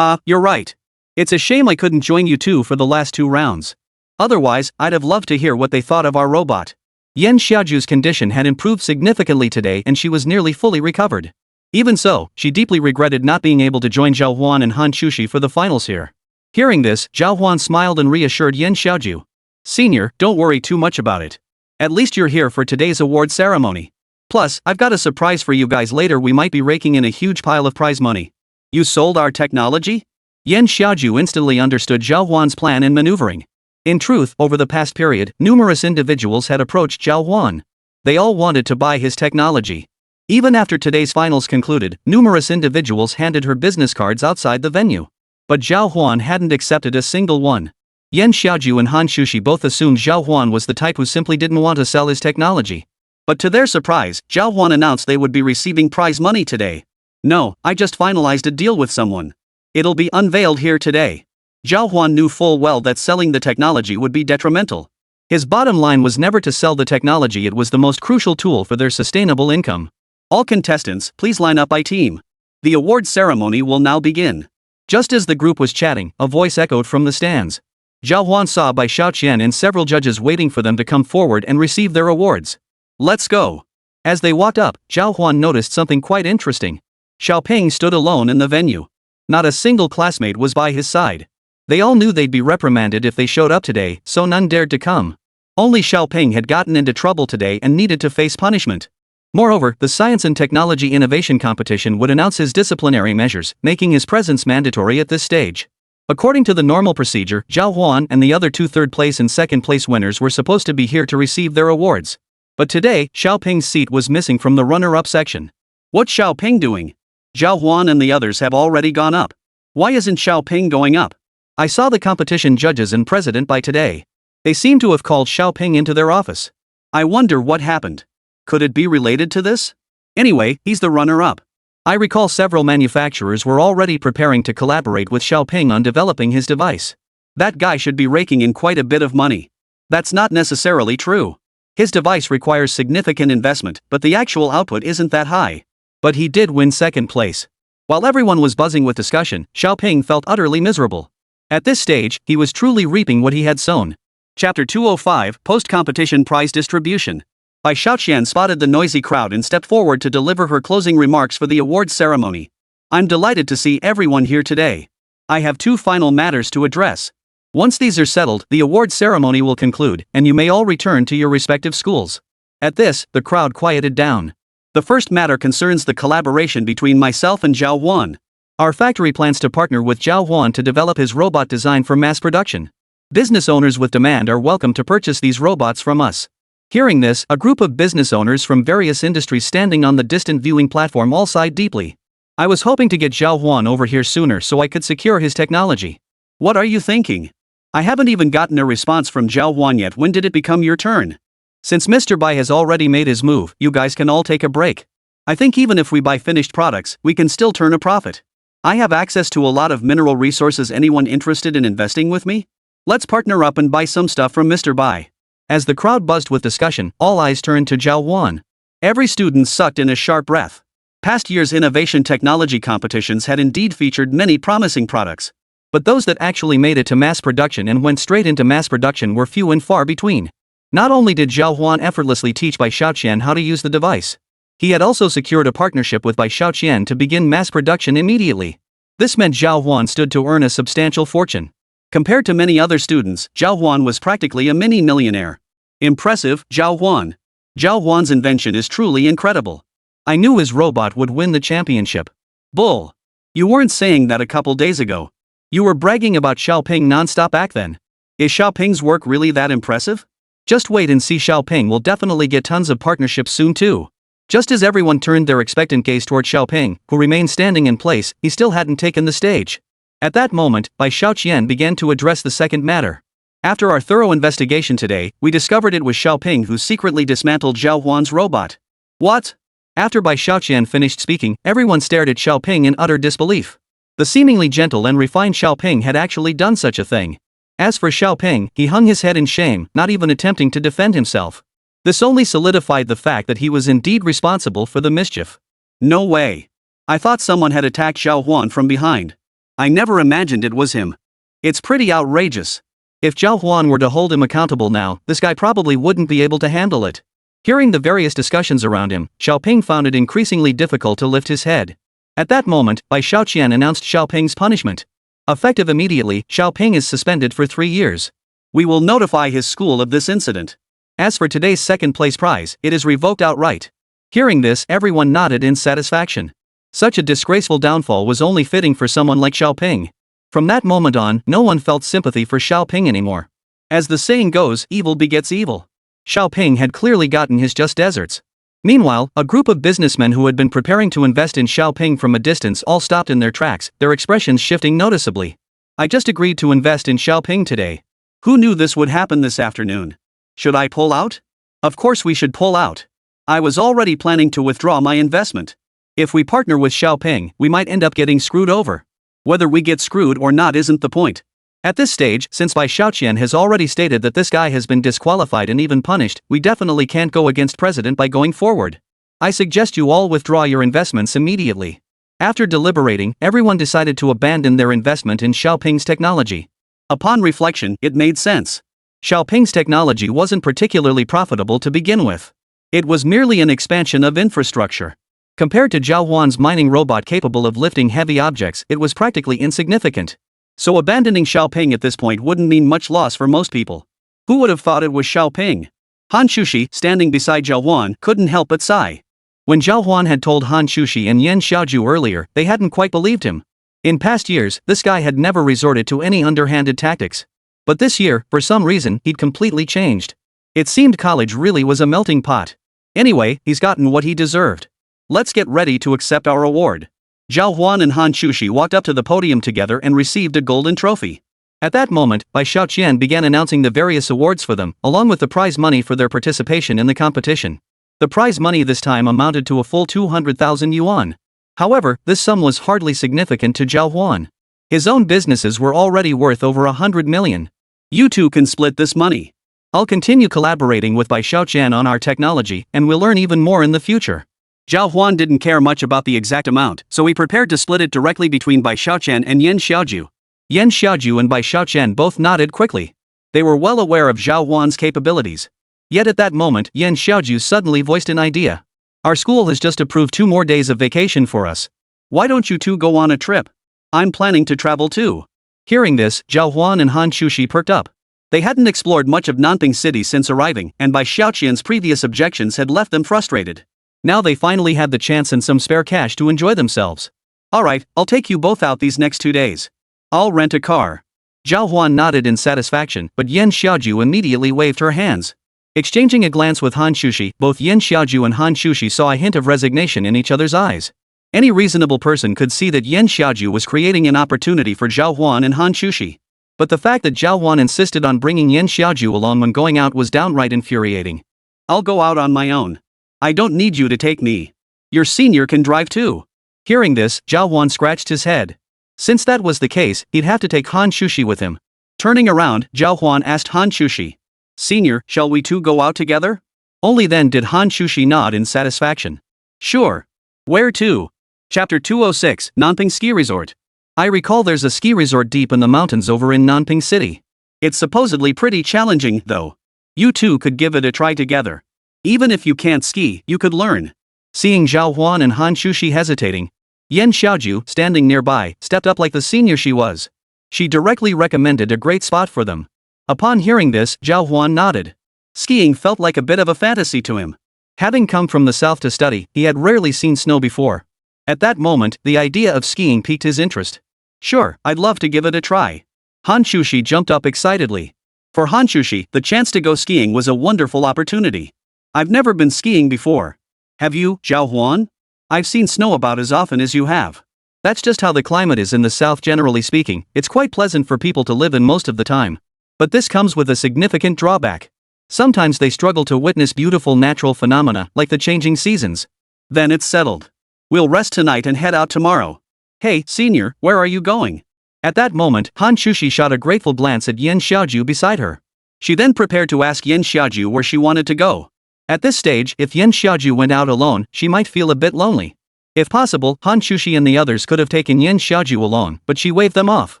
You're right. It's a shame I couldn't join you two for the last 2 rounds. Otherwise, I'd have loved to hear what they thought of our robot. Yan Xiaoju's condition had improved significantly today and she was nearly fully recovered. Even so, she deeply regretted not being able to join Zhào Huān and Hán Chǔxī for the finals here. Hearing this, Zhào Huān smiled and reassured Yan Xiaoju. Senior, don't worry too much about it. At least you're here for today's award ceremony. Plus, I've got a surprise for you guys later. We might be raking in a huge pile of prize money. You sold our technology? Yan Xiaoju instantly understood Zhào Huān's plan and maneuvering. In truth, over the past period, numerous individuals had approached Zhào Huān. They all wanted to buy his technology. Even after today's finals concluded, numerous individuals handed her business cards outside the venue. But Zhào Huān hadn't accepted a single one. Yan Xiaoju and Hán Chǔxī both assumed Zhào Huān was the type who simply didn't want to sell his technology. But to their surprise, Zhào Huān announced they would be receiving prize money today. No, I just finalized a deal with someone. It'll be unveiled here today. Zhào Huān knew full well that selling the technology would be detrimental. His bottom line was never to sell the technology, it was the most crucial tool for their sustainable income. All contestants, please line up by team. The award ceremony will now begin. Just as the group was chatting, a voice echoed from the stands. Zhào Huān saw Bai Xiaoqian and several judges waiting for them to come forward and receive their awards. Let's go. As they walked up, Zhào Huān noticed something quite interesting. Xiaoping stood alone in the venue. Not a single classmate was by his side. They all knew they'd be reprimanded if they showed up today, so none dared to come. Only Xiaoping had gotten into trouble today and needed to face punishment. Moreover, the Science and Technology Innovation Competition would announce his disciplinary measures, making his presence mandatory at this stage. According to the normal procedure, Zhào Huān and the other two third-place and second-place winners were supposed to be here to receive their awards. But today, Xiaoping's seat was missing from the runner-up section. What's Xiaoping doing? Zhào Huān and the others have already gone up. Why isn't Xiaoping going up? I saw the competition judges and president by today. They seem to have called Xiaoping into their office. I wonder what happened. Could it be related to this? Anyway, he's the runner-up. I recall several manufacturers were already preparing to collaborate with Xiaoping on developing his device. That guy should be raking in quite a bit of money. That's not necessarily true. His device requires significant investment, but the actual output isn't that high. But he did win second place. While everyone was buzzing with discussion, Xiaoping felt utterly miserable. At this stage, he was truly reaping what he had sown. Chapter 205, Post-Competition Prize Distribution. Bai Xiaoqian spotted the noisy crowd and stepped forward to deliver her closing remarks for the awards ceremony. I'm delighted to see everyone here today. I have two final matters to address. Once these are settled, the awards ceremony will conclude, and you may all return to your respective schools. At this, the crowd quieted down. The first matter concerns the collaboration between myself and Zhào Huān. Our factory plans to partner with Zhào Huān to develop his robot design for mass production. Business owners with demand are welcome to purchase these robots from us. Hearing this, a group of business owners from various industries standing on the distant viewing platform all sighed deeply. I was hoping to get Zhào Huān over here sooner so I could secure his technology. What are you thinking? I haven't even gotten a response from Zhào Huān yet. When did it become your turn? Since Mr. Bai has already made his move, you guys can all take a break. I think even if we buy finished products, we can still turn a profit. I have access to a lot of mineral resources. Anyone interested in investing with me? Let's partner up and buy some stuff from Mr. Bai. As the crowd buzzed with discussion, all eyes turned to Zhào Huān. Every student sucked in a sharp breath. Past years' innovation technology competitions had indeed featured many promising products. But those that actually made it to mass production and went straight into mass production were few and far between. Not only did Zhào Huān effortlessly teach Bai Xiaoqian how to use the device, he had also secured a partnership with Bai Xiaoqian to begin mass production immediately. This meant Zhào Huān stood to earn a substantial fortune. Compared to many other students, Zhào Huān was practically a mini-millionaire. Impressive, Zhào Huān. Zhào Huān's invention is truly incredible. I knew his robot would win the championship. Bull. You weren't saying that a couple days ago. You were bragging about Xiaoping non-stop back then. Is Xiaoping's work really that impressive? Just wait and see, Xiaoping will definitely get tons of partnerships soon too. Just as everyone turned their expectant gaze toward Xiaoping, who remained standing in place, he still hadn't taken the stage. At that moment, Bai Xiaoqian began to address the second matter. After our thorough investigation today, we discovered it was Xiaoping who secretly dismantled Zhào Huān's robot. What? After Bai Xiaoqian finished speaking, everyone stared at Xiaoping in utter disbelief. The seemingly gentle and refined Xiaoping had actually done such a thing. As for Xiaoping, he hung his head in shame, not even attempting to defend himself. This only solidified the fact that he was indeed responsible for the mischief. No way. I thought someone had attacked Zhào Huān from behind. I never imagined it was him. It's pretty outrageous. If Zhào Huān were to hold him accountable now, this guy probably wouldn't be able to handle it. Hearing the various discussions around him, Xiaoping found it increasingly difficult to lift his head. At that moment, Bai Xiaoqian announced Xiaoping's punishment. Effective immediately, Xiaoping is suspended for 3 years. We will notify his school of this incident. As for today's second place prize, it is revoked outright. Hearing this, everyone nodded in satisfaction. Such a disgraceful downfall was only fitting for someone like Xiaoping. From that moment on, no one felt sympathy for Xiaoping anymore. As the saying goes, evil begets evil. Xiaoping had clearly gotten his just deserts. Meanwhile, a group of businessmen who had been preparing to invest in Xiaoping from a distance all stopped in their tracks, their expressions shifting noticeably. I just agreed to invest in Xiaoping today. Who knew this would happen this afternoon? Should I pull out? Of course we should pull out. I was already planning to withdraw my investment. If we partner with Xiaoping, we might end up getting screwed over. Whether we get screwed or not isn't the point. At this stage, since Bai Xiaoqian has already stated that this guy has been disqualified and even punished, we definitely can't go against President by going forward. I suggest you all withdraw your investments immediately. After deliberating, everyone decided to abandon their investment in Xiaoping's technology. Upon reflection, it made sense. Xiaoping's technology wasn't particularly profitable to begin with. It was merely an expansion of infrastructure. Compared to Zhào Huān's mining robot capable of lifting heavy objects, it was practically insignificant. So abandoning Xiaoping at this point wouldn't mean much loss for most people. Who would have thought it was Xiaoping? Hán Chǔxī, standing beside Zhào Huān, couldn't help but sigh. When Zhào Huān had told Hán Chǔxī and Yan Xiaoju earlier, they hadn't quite believed him. In past years, this guy had never resorted to any underhanded tactics. But this year, for some reason, he'd completely changed. It seemed college really was a melting pot. Anyway, he's gotten what he deserved. Let's get ready to accept our award. Zhào Huān and Hán Chǔxī walked up to the podium together and received a golden trophy. At that moment, Bai Xiaoqian began announcing the various awards for them, along with the prize money for their participation in the competition. The prize money this time amounted to a full 200,000 yuan. However, this sum was hardly significant to Zhào Huān. His own businesses were already worth over 100 million. You two can split this money. I'll continue collaborating with Bai Xiaoqian on our technology, and we'll learn even more in the future. Zhào Huān didn't care much about the exact amount, so he prepared to split it directly between Bai Xiaoqian and Yan Xiaoju. Yan Xiaoju and Bai Xiaoqian both nodded quickly. They were well aware of Zhào Huān's capabilities. Yet at that moment, Yan Xiaoju suddenly voiced an idea. Our school has just approved 2 more days of vacation for us. Why don't you two go on a trip? I'm planning to travel too. Hearing this, Zhào Huān and Hán Chǔxī perked up. They hadn't explored much of Nanping City since arriving, and Bai Xiaoqian's previous objections had left them frustrated. Now they finally had the chance and some spare cash to enjoy themselves. Alright, I'll take you both out these next 2 days. I'll rent a car. Zhào Huān nodded in satisfaction, but Yan Xiaoju immediately waved her hands. Exchanging a glance with Hán Chǔxī, both Yan Xiaoju and Hán Chǔxī saw a hint of resignation in each other's eyes. Any reasonable person could see that Yan Xiaoju was creating an opportunity for Zhào Huān and Hán Chǔxī. But the fact that Zhào Huān insisted on bringing Yan Xiaoju along when going out was downright infuriating. I'll go out on my own. I don't need you to take me. Your senior can drive too. Hearing this, Zhào Huān scratched his head. Since that was the case, he'd have to take Hán Chǔxī with him. Turning around, Zhào Huān asked Hán Chǔxī, "Senior, shall we two go out together?" Only then did Hán Chǔxī nod in satisfaction. Sure. Where to? Chapter 206, Nanping Ski Resort. I recall there's a ski resort deep in the mountains over in Nanping City. It's supposedly pretty challenging, though. You two could give it a try together. Even if you can't ski, you could learn. Seeing Zhào Huān and Hán Chǔxī hesitating, Yan Xiaoju, standing nearby, stepped up like the senior she was. She directly recommended a great spot for them. Upon hearing this, Zhào Huān nodded. Skiing felt like a bit of a fantasy to him. Having come from the south to study, he had rarely seen snow before. At that moment, the idea of skiing piqued his interest. Sure, I'd love to give it a try. Hán Chǔxī jumped up excitedly. For Hán Chǔxī, the chance to go skiing was a wonderful opportunity. I've never been skiing before. Have you, Zhào Huān? I've seen snow about as often as you have. That's just how the climate is in the south generally speaking. It's quite pleasant for people to live in most of the time. But this comes with a significant drawback. Sometimes they struggle to witness beautiful natural phenomena like the changing seasons. Then it's settled. We'll rest tonight and head out tomorrow. Hey, senior, where are you going? At that moment, Hán Chǔxī shot a grateful glance at Yan Xiaoju beside her. She then prepared to ask Yan Xiaoju where she wanted to go. At this stage, if Yan Xiaoju went out alone, she might feel a bit lonely. If possible, Hán Chǔxī and the others could have taken Yan Xiaoju along, but she waved them off.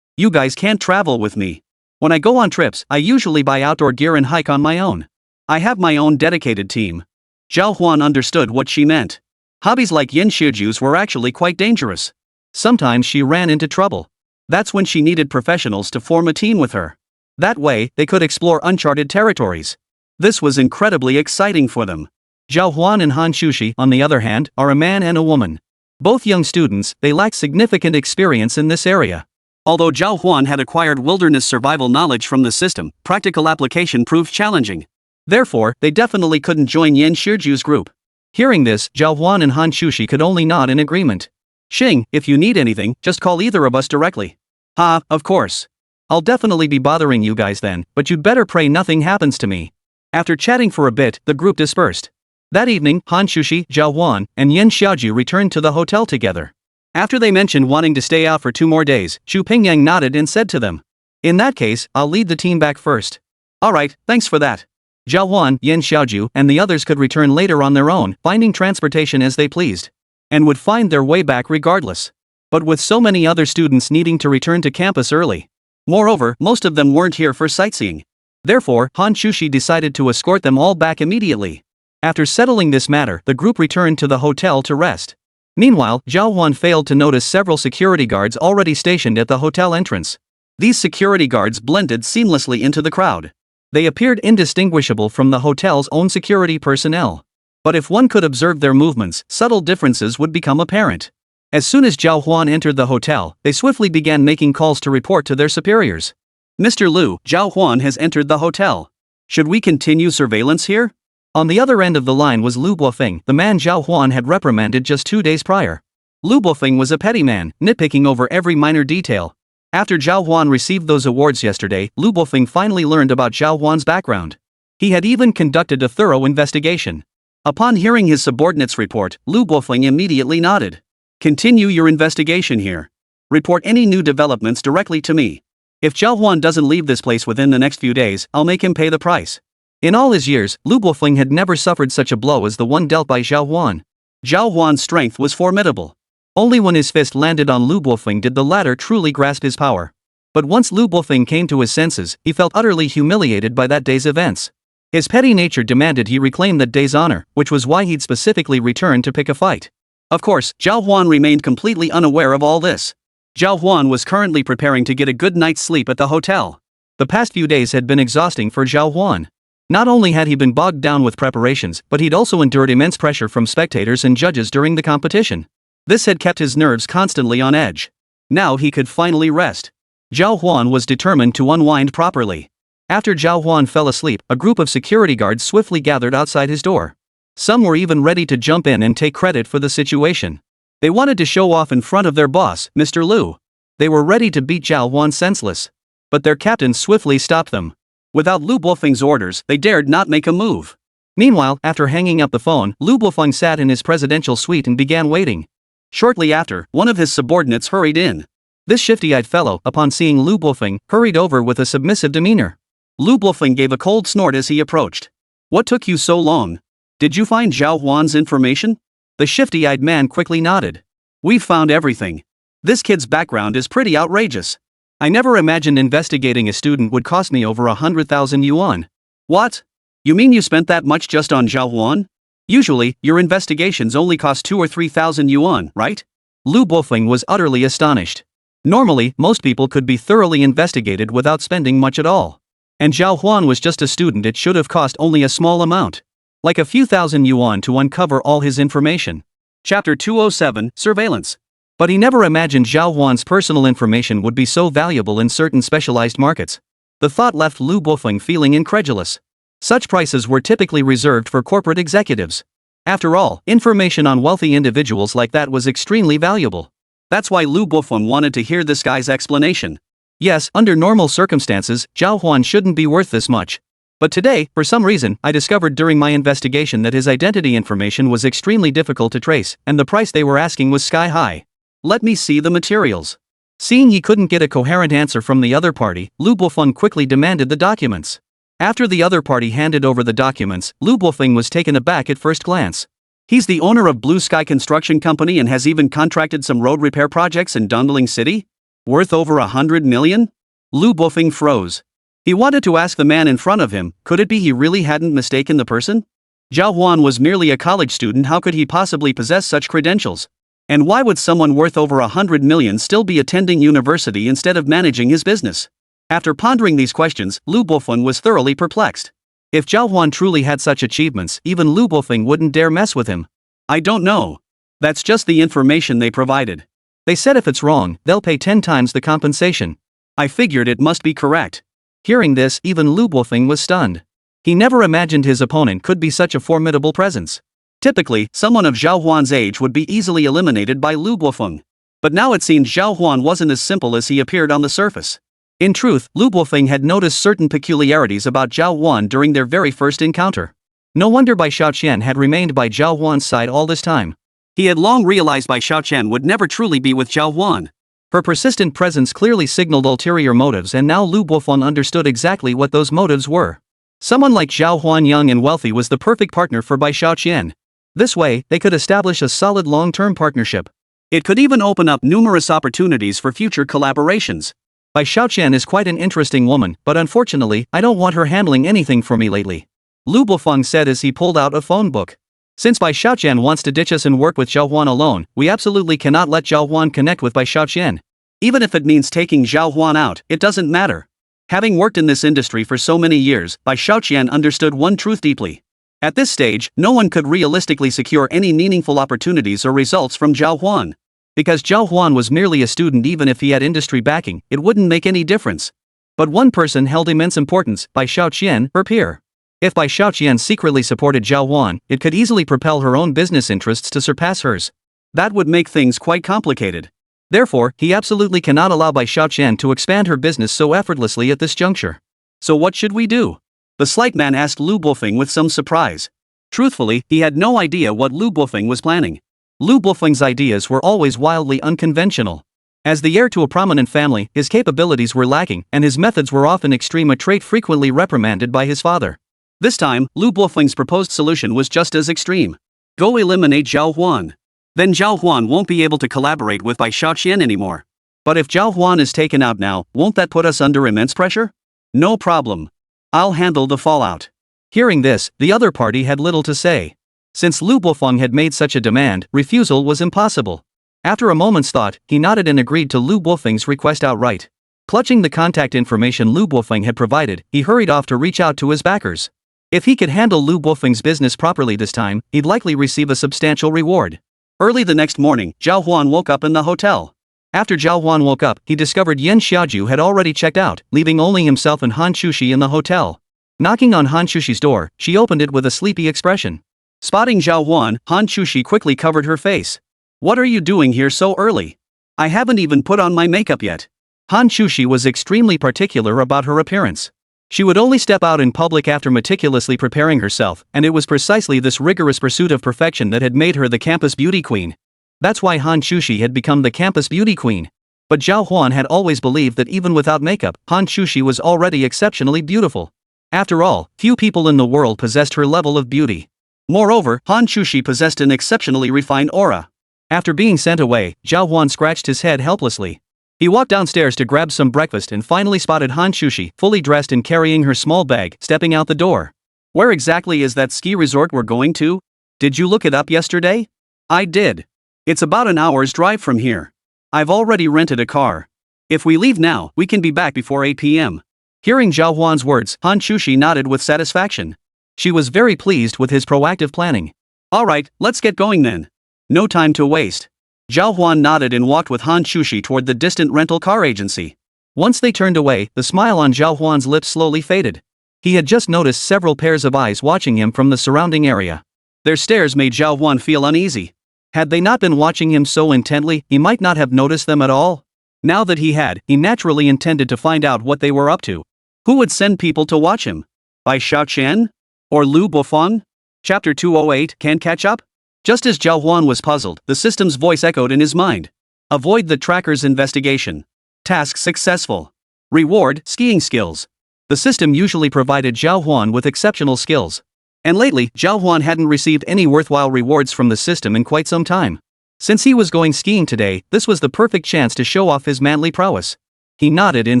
You guys can't travel with me. When I go on trips, I usually buy outdoor gear and hike on my own. I have my own dedicated team. Zhào Huān understood what she meant. Hobbies like Yan Xiaoju's were actually quite dangerous. Sometimes she ran into trouble. That's when she needed professionals to form a team with her. That way, they could explore uncharted territories. This was incredibly exciting for them. Zhào Huān and Hán Chǔxī, on the other hand, are a man and a woman. Both young students, they lack significant experience in this area. Although Zhào Huān had acquired wilderness survival knowledge from the system, practical application proved challenging. Therefore, they definitely couldn't join Yan Shiju's group. Hearing this, Zhào Huān and Hán Chǔxī could only nod in agreement. Xing, if you need anything, just call either of us directly. Ha, of course. I'll definitely be bothering you guys then, but you'd better pray nothing happens to me. After chatting for a bit, the group dispersed. That evening, Hán Chǔxī, Zhào Huān, and Yan Shiju returned to the hotel together. After they mentioned wanting to stay out for 2 more days, Xu Pingyang nodded and said to them, "In that case, I'll lead the team back first." "Alright, thanks for that." Zhào Huān, Yan Shiju, and the others could return later on their own, finding transportation as they pleased. And would find their way back regardless. But with so many other students needing to return to campus early. Moreover, most of them weren't here for sightseeing. Therefore, Hán Chǔxī decided to escort them all back immediately. After settling this matter, the group returned to the hotel to rest. Meanwhile, Zhào Huān failed to notice several security guards already stationed at the hotel entrance. These security guards blended seamlessly into the crowd. They appeared indistinguishable from the hotel's own security personnel. But if one could observe their movements, subtle differences would become apparent. As soon as Zhào Huān entered the hotel, they swiftly began making calls to report to their superiors. "Mr. Liu, Zhào Huān has entered the hotel. Should we continue surveillance here?" On the other end of the line was Liu Bofeng, the man Zhào Huān had reprimanded just 2 days prior. Liu Bofeng was a petty man, nitpicking over every minor detail. After Zhào Huān received those awards yesterday, Liu Bofeng finally learned about Zhào Huān's background. He had even conducted a thorough investigation. Upon hearing his subordinate's report, Liu Bofeng immediately nodded. "Continue your investigation here. Report any new developments directly to me. If Zhào Huān doesn't leave this place within the next few days, I'll make him pay the price." In all his years, Liu Bofeng had never suffered such a blow as the one dealt by Zhào Huān. Zhào Huān's strength was formidable. Only when his fist landed on Liu Bofeng did the latter truly grasp his power. But once Liu Bofeng came to his senses, he felt utterly humiliated by that day's events. His petty nature demanded he reclaim that day's honor, which was why he'd specifically returned to pick a fight. Of course, Zhào Huān remained completely unaware of all this. Zhào Huān was currently preparing to get a good night's sleep at the hotel. The past few days had been exhausting for Zhào Huān. Not only had he been bogged down with preparations, but he'd also endured immense pressure from spectators and judges during the competition. This had kept his nerves constantly on edge. Now he could finally rest. Zhào Huān was determined to unwind properly. After Zhào Huān fell asleep, a group of security guards swiftly gathered outside his door. Some were even ready to jump in and take credit for the situation. They wanted to show off in front of their boss, Mr. Liu. They were ready to beat Zhào Huān senseless. But their captain swiftly stopped them. Without Liu Bofeng's orders, they dared not make a move. Meanwhile, after hanging up the phone, Liu Bofeng sat in his presidential suite and began waiting. Shortly after, one of his subordinates hurried in. This shifty-eyed fellow, upon seeing Liu Bofeng, hurried over with a submissive demeanor. Liu Bofeng gave a cold snort as he approached. "What took you so long? Did you find Zhào Huān's information?" The shifty-eyed man quickly nodded. "We've found everything. This kid's background is pretty outrageous. I never imagined investigating a student would cost me over 100,000 yuan. What? You mean you spent that much just on Zhào Huān? Usually, your investigations only cost 2 or 3,000 yuan, right?" Liu Bofeng was utterly astonished. Normally, most people could be thoroughly investigated without spending much at all. And Zhào Huān was just a student. It should have cost only a small amount. Like a few thousand yuan to uncover all his information. Chapter 207, Surveillance. But he never imagined Zhào Huān's personal information would be so valuable in certain specialized markets. The thought left Liu Bofeng feeling incredulous. Such prices were typically reserved for corporate executives. After all, information on wealthy individuals like that was extremely valuable. That's why Liu Bofeng wanted to hear this guy's explanation. Yes, under normal circumstances, Zhào Huān shouldn't be worth this much. But today, for some reason, I discovered during my investigation that his identity information was extremely difficult to trace, and the price they were asking was sky high. Let me see the materials. Seeing he couldn't get a coherent answer from the other party, Liu Bofeng quickly demanded the documents. After the other party handed over the documents, Liu Bofeng was taken aback at first glance. He's the owner of Blue Sky Construction Company and has even contracted some road repair projects in Dongling City? Worth over 100 million? Liu Bofeng froze. He wanted to ask the man in front of him, could it be he really hadn't mistaken the person? Zhào Huān was merely a college student. How could he possibly possess such credentials? And why would someone worth over 100 million still be attending university instead of managing his business? After pondering these questions, Lu Bofeng was thoroughly perplexed. If Zhào Huān truly had such achievements, even Lu Bofeng wouldn't dare mess with him. I don't know. That's just the information they provided. They said if it's wrong, they'll pay 10 times the compensation. I figured it must be correct. Hearing this, even Lu Bofeng was stunned. He never imagined his opponent could be such a formidable presence. Typically, someone of Zhào Huān's age would be easily eliminated by Lu Bofeng. But now it seemed Zhào Huān wasn't as simple as he appeared on the surface. In truth, Lu Bofeng had noticed certain peculiarities about Zhào Huān during their very first encounter. No wonder Bai Shaoqian had remained by Zhào Huān's side all this time. He had long realized Bai Shaoqian would never truly be with Zhào Huān. Her persistent presence clearly signaled ulterior motives, and now Lu Bofeng understood exactly what those motives were. Someone like Zhào Huān, young and wealthy, was the perfect partner for Bai Shaoqian. This way, they could establish a solid long-term partnership. It could even open up numerous opportunities for future collaborations. Bai Shaoqian is quite an interesting woman, but unfortunately, I don't want her handling anything for me lately. Lu Bofeng said as he pulled out a phone book. Since Bai Shaoqian wants to ditch us and work with Zhào Huān alone, we absolutely cannot let Zhào Huān connect with Bai Shaoqian. Even if it means taking Zhào Huān out, it doesn't matter. Having worked in this industry for so many years, Bai Shaoqian understood one truth deeply. At this stage, no one could realistically secure any meaningful opportunities or results from Zhào Huān. Because Zhào Huān was merely a student, even if he had industry backing, it wouldn't make any difference. But one person held immense importance: Bai Shaoqian, her peer. If Bai Shaoqian secretly supported Zhào Huān, it could easily propel her own business interests to surpass hers. That would make things quite complicated. Therefore, he absolutely cannot allow Bai Shaoqian to expand her business so effortlessly at this juncture. So what should we do? The slight man asked Lu Bofeng with some surprise. Truthfully, he had no idea what Lu Bofeng was planning. Lu Bofeng's ideas were always wildly unconventional. As the heir to a prominent family, his capabilities were lacking, and his methods were often extreme, a trait frequently reprimanded by his father. This time, Lu Bofeng's proposed solution was just as extreme. Go eliminate Zhào Huān. Then Zhào Huān won't be able to collaborate with Bai Shaoqian anymore. But if Zhào Huān is taken out now, won't that put us under immense pressure? No problem. I'll handle the fallout. Hearing this, the other party had little to say. Since Lu Bofeng had made such a demand, refusal was impossible. After a moment's thought, he nodded and agreed to Lu Bofeng's request outright. Clutching the contact information Lu Bofeng had provided, he hurried off to reach out to his backers. If he could handle Lu Bofeng's business properly this time, he'd likely receive a substantial reward. Early the next morning, Zhào Huān woke up in the hotel. After Zhào Huān woke up, he discovered Yan Xiaoju had already checked out, leaving only himself and Hán Chǔxī in the hotel. Knocking on Hán Chǔxī's door, she opened it with a sleepy expression. Spotting Zhào Huān, Hán Chǔxī quickly covered her face. What are you doing here so early? I haven't even put on my makeup yet. Hán Chǔxī was extremely particular about her appearance. She would only step out in public after meticulously preparing herself, and it was precisely this rigorous pursuit of perfection that had made her the campus beauty queen. That's why Hán Chǔxī had become the campus beauty queen. But Zhào Huān had always believed that even without makeup, Hán Chǔxī was already exceptionally beautiful. After all, few people in the world possessed her level of beauty. Moreover, Hán Chǔxī possessed an exceptionally refined aura. After being sent away, Zhào Huān scratched his head helplessly. He walked downstairs to grab some breakfast and finally spotted Hán Chǔxī, fully dressed and carrying her small bag, stepping out the door. Where exactly is that ski resort we're going to? Did you look it up yesterday? I did. It's about an hour's drive from here. I've already rented a car. If we leave now, we can be back before 8 p.m. Hearing Zhào Huān's words, Hán Chǔxī nodded with satisfaction. She was very pleased with his proactive planning. Alright, let's get going then. No time to waste. Zhào Huān nodded and walked with Hán Chǔxī toward the distant rental car agency. Once they turned away, the smile on Zhào Huān's lips slowly faded. He had just noticed several pairs of eyes watching him from the surrounding area. Their stares made Zhào Huān feel uneasy. Had they not been watching him so intently, he might not have noticed them at all. Now that he had, he naturally intended to find out what they were up to. Who would send people to watch him? Bai Shaoqian? Or Lu Bofeng? Chapter 208, Can't Catch Up? Just as Zhào Huān was puzzled, the system's voice echoed in his mind. Avoid the tracker's investigation. Task successful. Reward, skiing skills. The system usually provided Zhào Huān with exceptional skills. And lately, Zhào Huān hadn't received any worthwhile rewards from the system in quite some time. Since he was going skiing today, this was the perfect chance to show off his manly prowess. He nodded in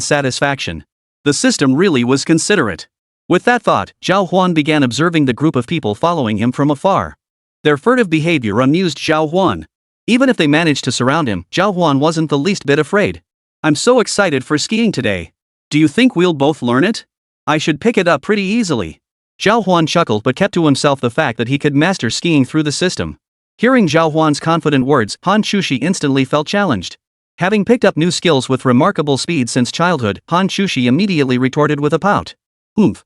satisfaction. The system really was considerate. With that thought, Zhào Huān began observing the group of people following him from afar. Their furtive behavior amused Zhào Huān. Even if they managed to surround him, Zhào Huān wasn't the least bit afraid. I'm so excited for skiing today. Do you think we'll both learn it? I should pick it up pretty easily. Zhào Huān chuckled but kept to himself the fact that he could master skiing through the system. Hearing Zhào Huān's confident words, Hán Chǔxī instantly felt challenged. Having picked up new skills with remarkable speed since childhood, Hán Chǔxī immediately retorted with a pout.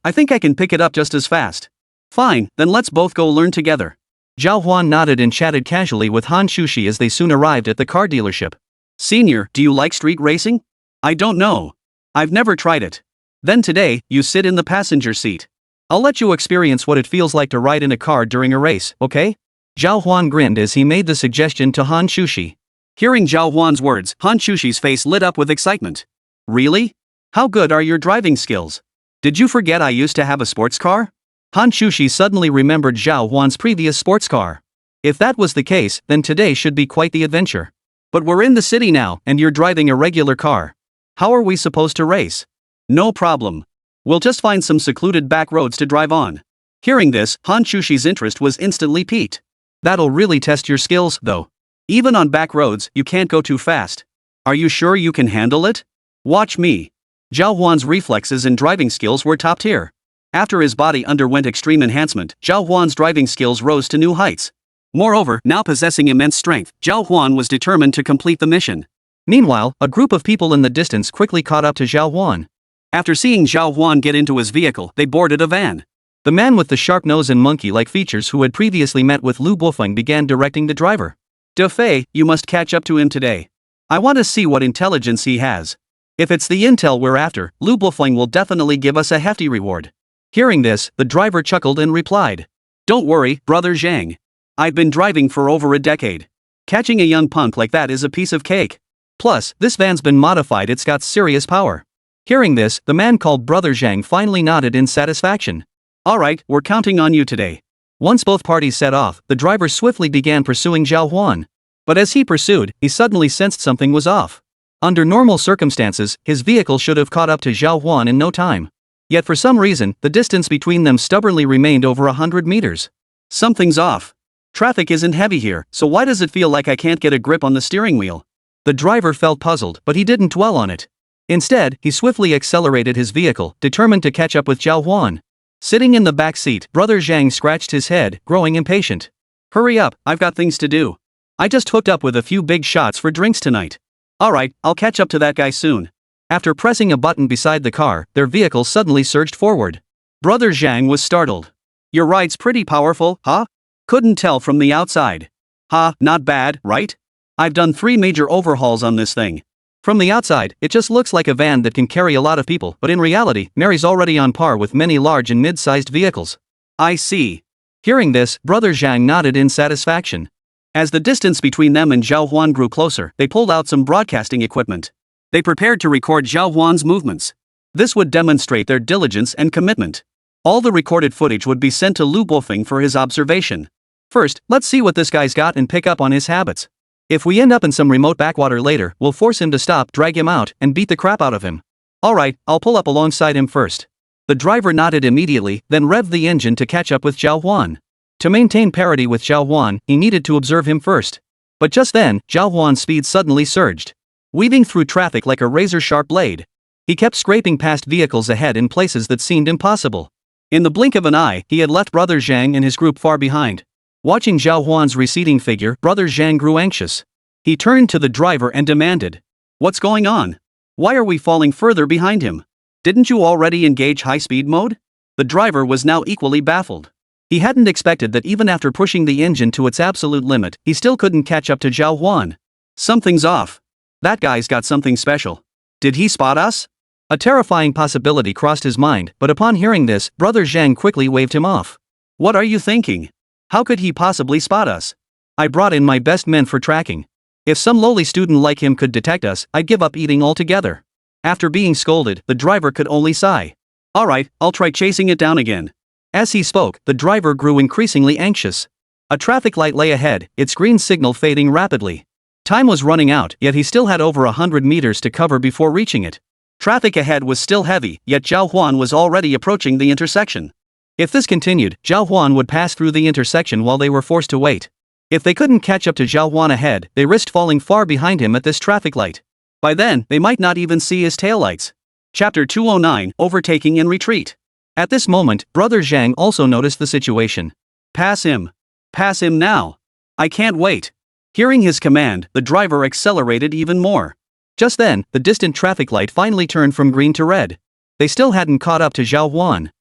I think I can pick it up just as fast. Fine, then let's both go learn together. Zhào Huān nodded and chatted casually with Hán Chǔxī as they soon arrived at the car dealership. Senior, do you like street racing? I don't know. I've never tried it. Then today, you sit in the passenger seat. I'll let you experience what it feels like to ride in a car during a race, okay? Zhào Huān grinned as he made the suggestion to Hán Chǔxī. Hearing Zhào Huān's words, Hán Chǔxī's face lit up with excitement. Really? How good are your driving skills? Did you forget I used to have a sports car? Hán Chǔxī suddenly remembered Zhào Huān's previous sports car. If that was the case, then today should be quite the adventure. But we're in the city now, and you're driving a regular car. How are we supposed to race? No problem. We'll just find some secluded back roads to drive on. Hearing this, Hán Chǔxī's interest was instantly piqued. That'll really test your skills, though. Even on back roads, you can't go too fast. Are you sure you can handle it? Watch me. Zhào Huān's reflexes and driving skills were top tier. After his body underwent extreme enhancement, Zhào Huān's driving skills rose to new heights. Moreover, now possessing immense strength, Zhào Huān was determined to complete the mission. Meanwhile, a group of people in the distance quickly caught up to Zhào Huān. After seeing Zhào Huān get into his vehicle, they boarded a van. The man with the sharp nose and monkey-like features who had previously met with Lu Bufeng began directing the driver. De Fei, you must catch up to him today. I want to see what intelligence he has. If it's the intel we're after, Lu Bufeng will definitely give us a hefty reward. Hearing this, the driver chuckled and replied. Don't worry, brother Zhang. I've been driving for over a decade. Catching a young punk like that is a piece of cake. Plus, this van's been modified, it's got serious power. Hearing this, the man called Brother Zhang finally nodded in satisfaction. Alright, we're counting on you today. Once both parties set off, the driver swiftly began pursuing Zhào Huān. But as he pursued, he suddenly sensed something was off. Under normal circumstances, his vehicle should have caught up to Zhào Huān in no time. Yet for some reason, the distance between them stubbornly remained over 100 meters. Something's off. Traffic isn't heavy here, so why does it feel like I can't get a grip on the steering wheel? The driver felt puzzled, but he didn't dwell on it. Instead, he swiftly accelerated his vehicle, determined to catch up with Zhào Huān. Sitting in the back seat, Brother Zhang scratched his head, growing impatient. Hurry up, I've got things to do. I just hooked up with a few big shots for drinks tonight. Alright, I'll catch up to that guy soon. After pressing a button beside the car, their vehicle suddenly surged forward. Brother Zhang was startled. Your ride's pretty powerful, huh? Couldn't tell from the outside. Not bad, right? I've done 3 major overhauls on this thing. From the outside, it just looks like a van that can carry a lot of people, but in reality, Mary's already on par with many large and mid-sized vehicles. I see. Hearing this, Brother Zhang nodded in satisfaction. As the distance between them and Zhào Huān grew closer, they pulled out some broadcasting equipment. They prepared to record Zhào Huān's movements. This would demonstrate their diligence and commitment. All the recorded footage would be sent to Lu Bufeng for his observation. First, let's see what this guy's got and pick up on his habits. If we end up in some remote backwater later, we'll force him to stop, drag him out, and beat the crap out of him. Alright, I'll pull up alongside him first. The driver nodded immediately, then revved the engine to catch up with Zhào Huān. To maintain parity with Zhào Huān, he needed to observe him first. But just then, Zhào Huān's speed suddenly surged. Weaving through traffic like a razor-sharp blade. He kept scraping past vehicles ahead in places that seemed impossible. In the blink of an eye, he had left Brother Zhang and his group far behind. Watching Zhào Huān's receding figure, Brother Zhang grew anxious. He turned to the driver and demanded, "What's going on? Why are we falling further behind him? Didn't you already engage high-speed mode?" The driver was now equally baffled. He hadn't expected that even after pushing the engine to its absolute limit, he still couldn't catch up to Zhào Huān. Something's off. That guy's got something special. Did he spot us? A terrifying possibility crossed his mind, but upon hearing this, Brother Zhang quickly waved him off. What are you thinking? How could he possibly spot us? I brought in my best men for tracking. If some lowly student like him could detect us, I'd give up eating altogether. After being scolded, the driver could only sigh. Alright, I'll try chasing it down again. As he spoke, the driver grew increasingly anxious. A traffic light lay ahead, its green signal fading rapidly. Time was running out, yet he still had over 100 meters to cover before reaching it. Traffic ahead was still heavy, yet Zhào Huān was already approaching the intersection. If this continued, Zhào Huān would pass through the intersection while they were forced to wait. If they couldn't catch up to Zhào Huān ahead, they risked falling far behind him at this traffic light. By then, they might not even see his taillights. Chapter 209, Overtaking and Retreat. At this moment, Brother Zhang also noticed the situation. Pass him. Pass him now. I can't wait. Hearing his command, the driver accelerated even more. Just then, the distant traffic light finally turned from green to red. They still hadn't caught up to Zhào Huān.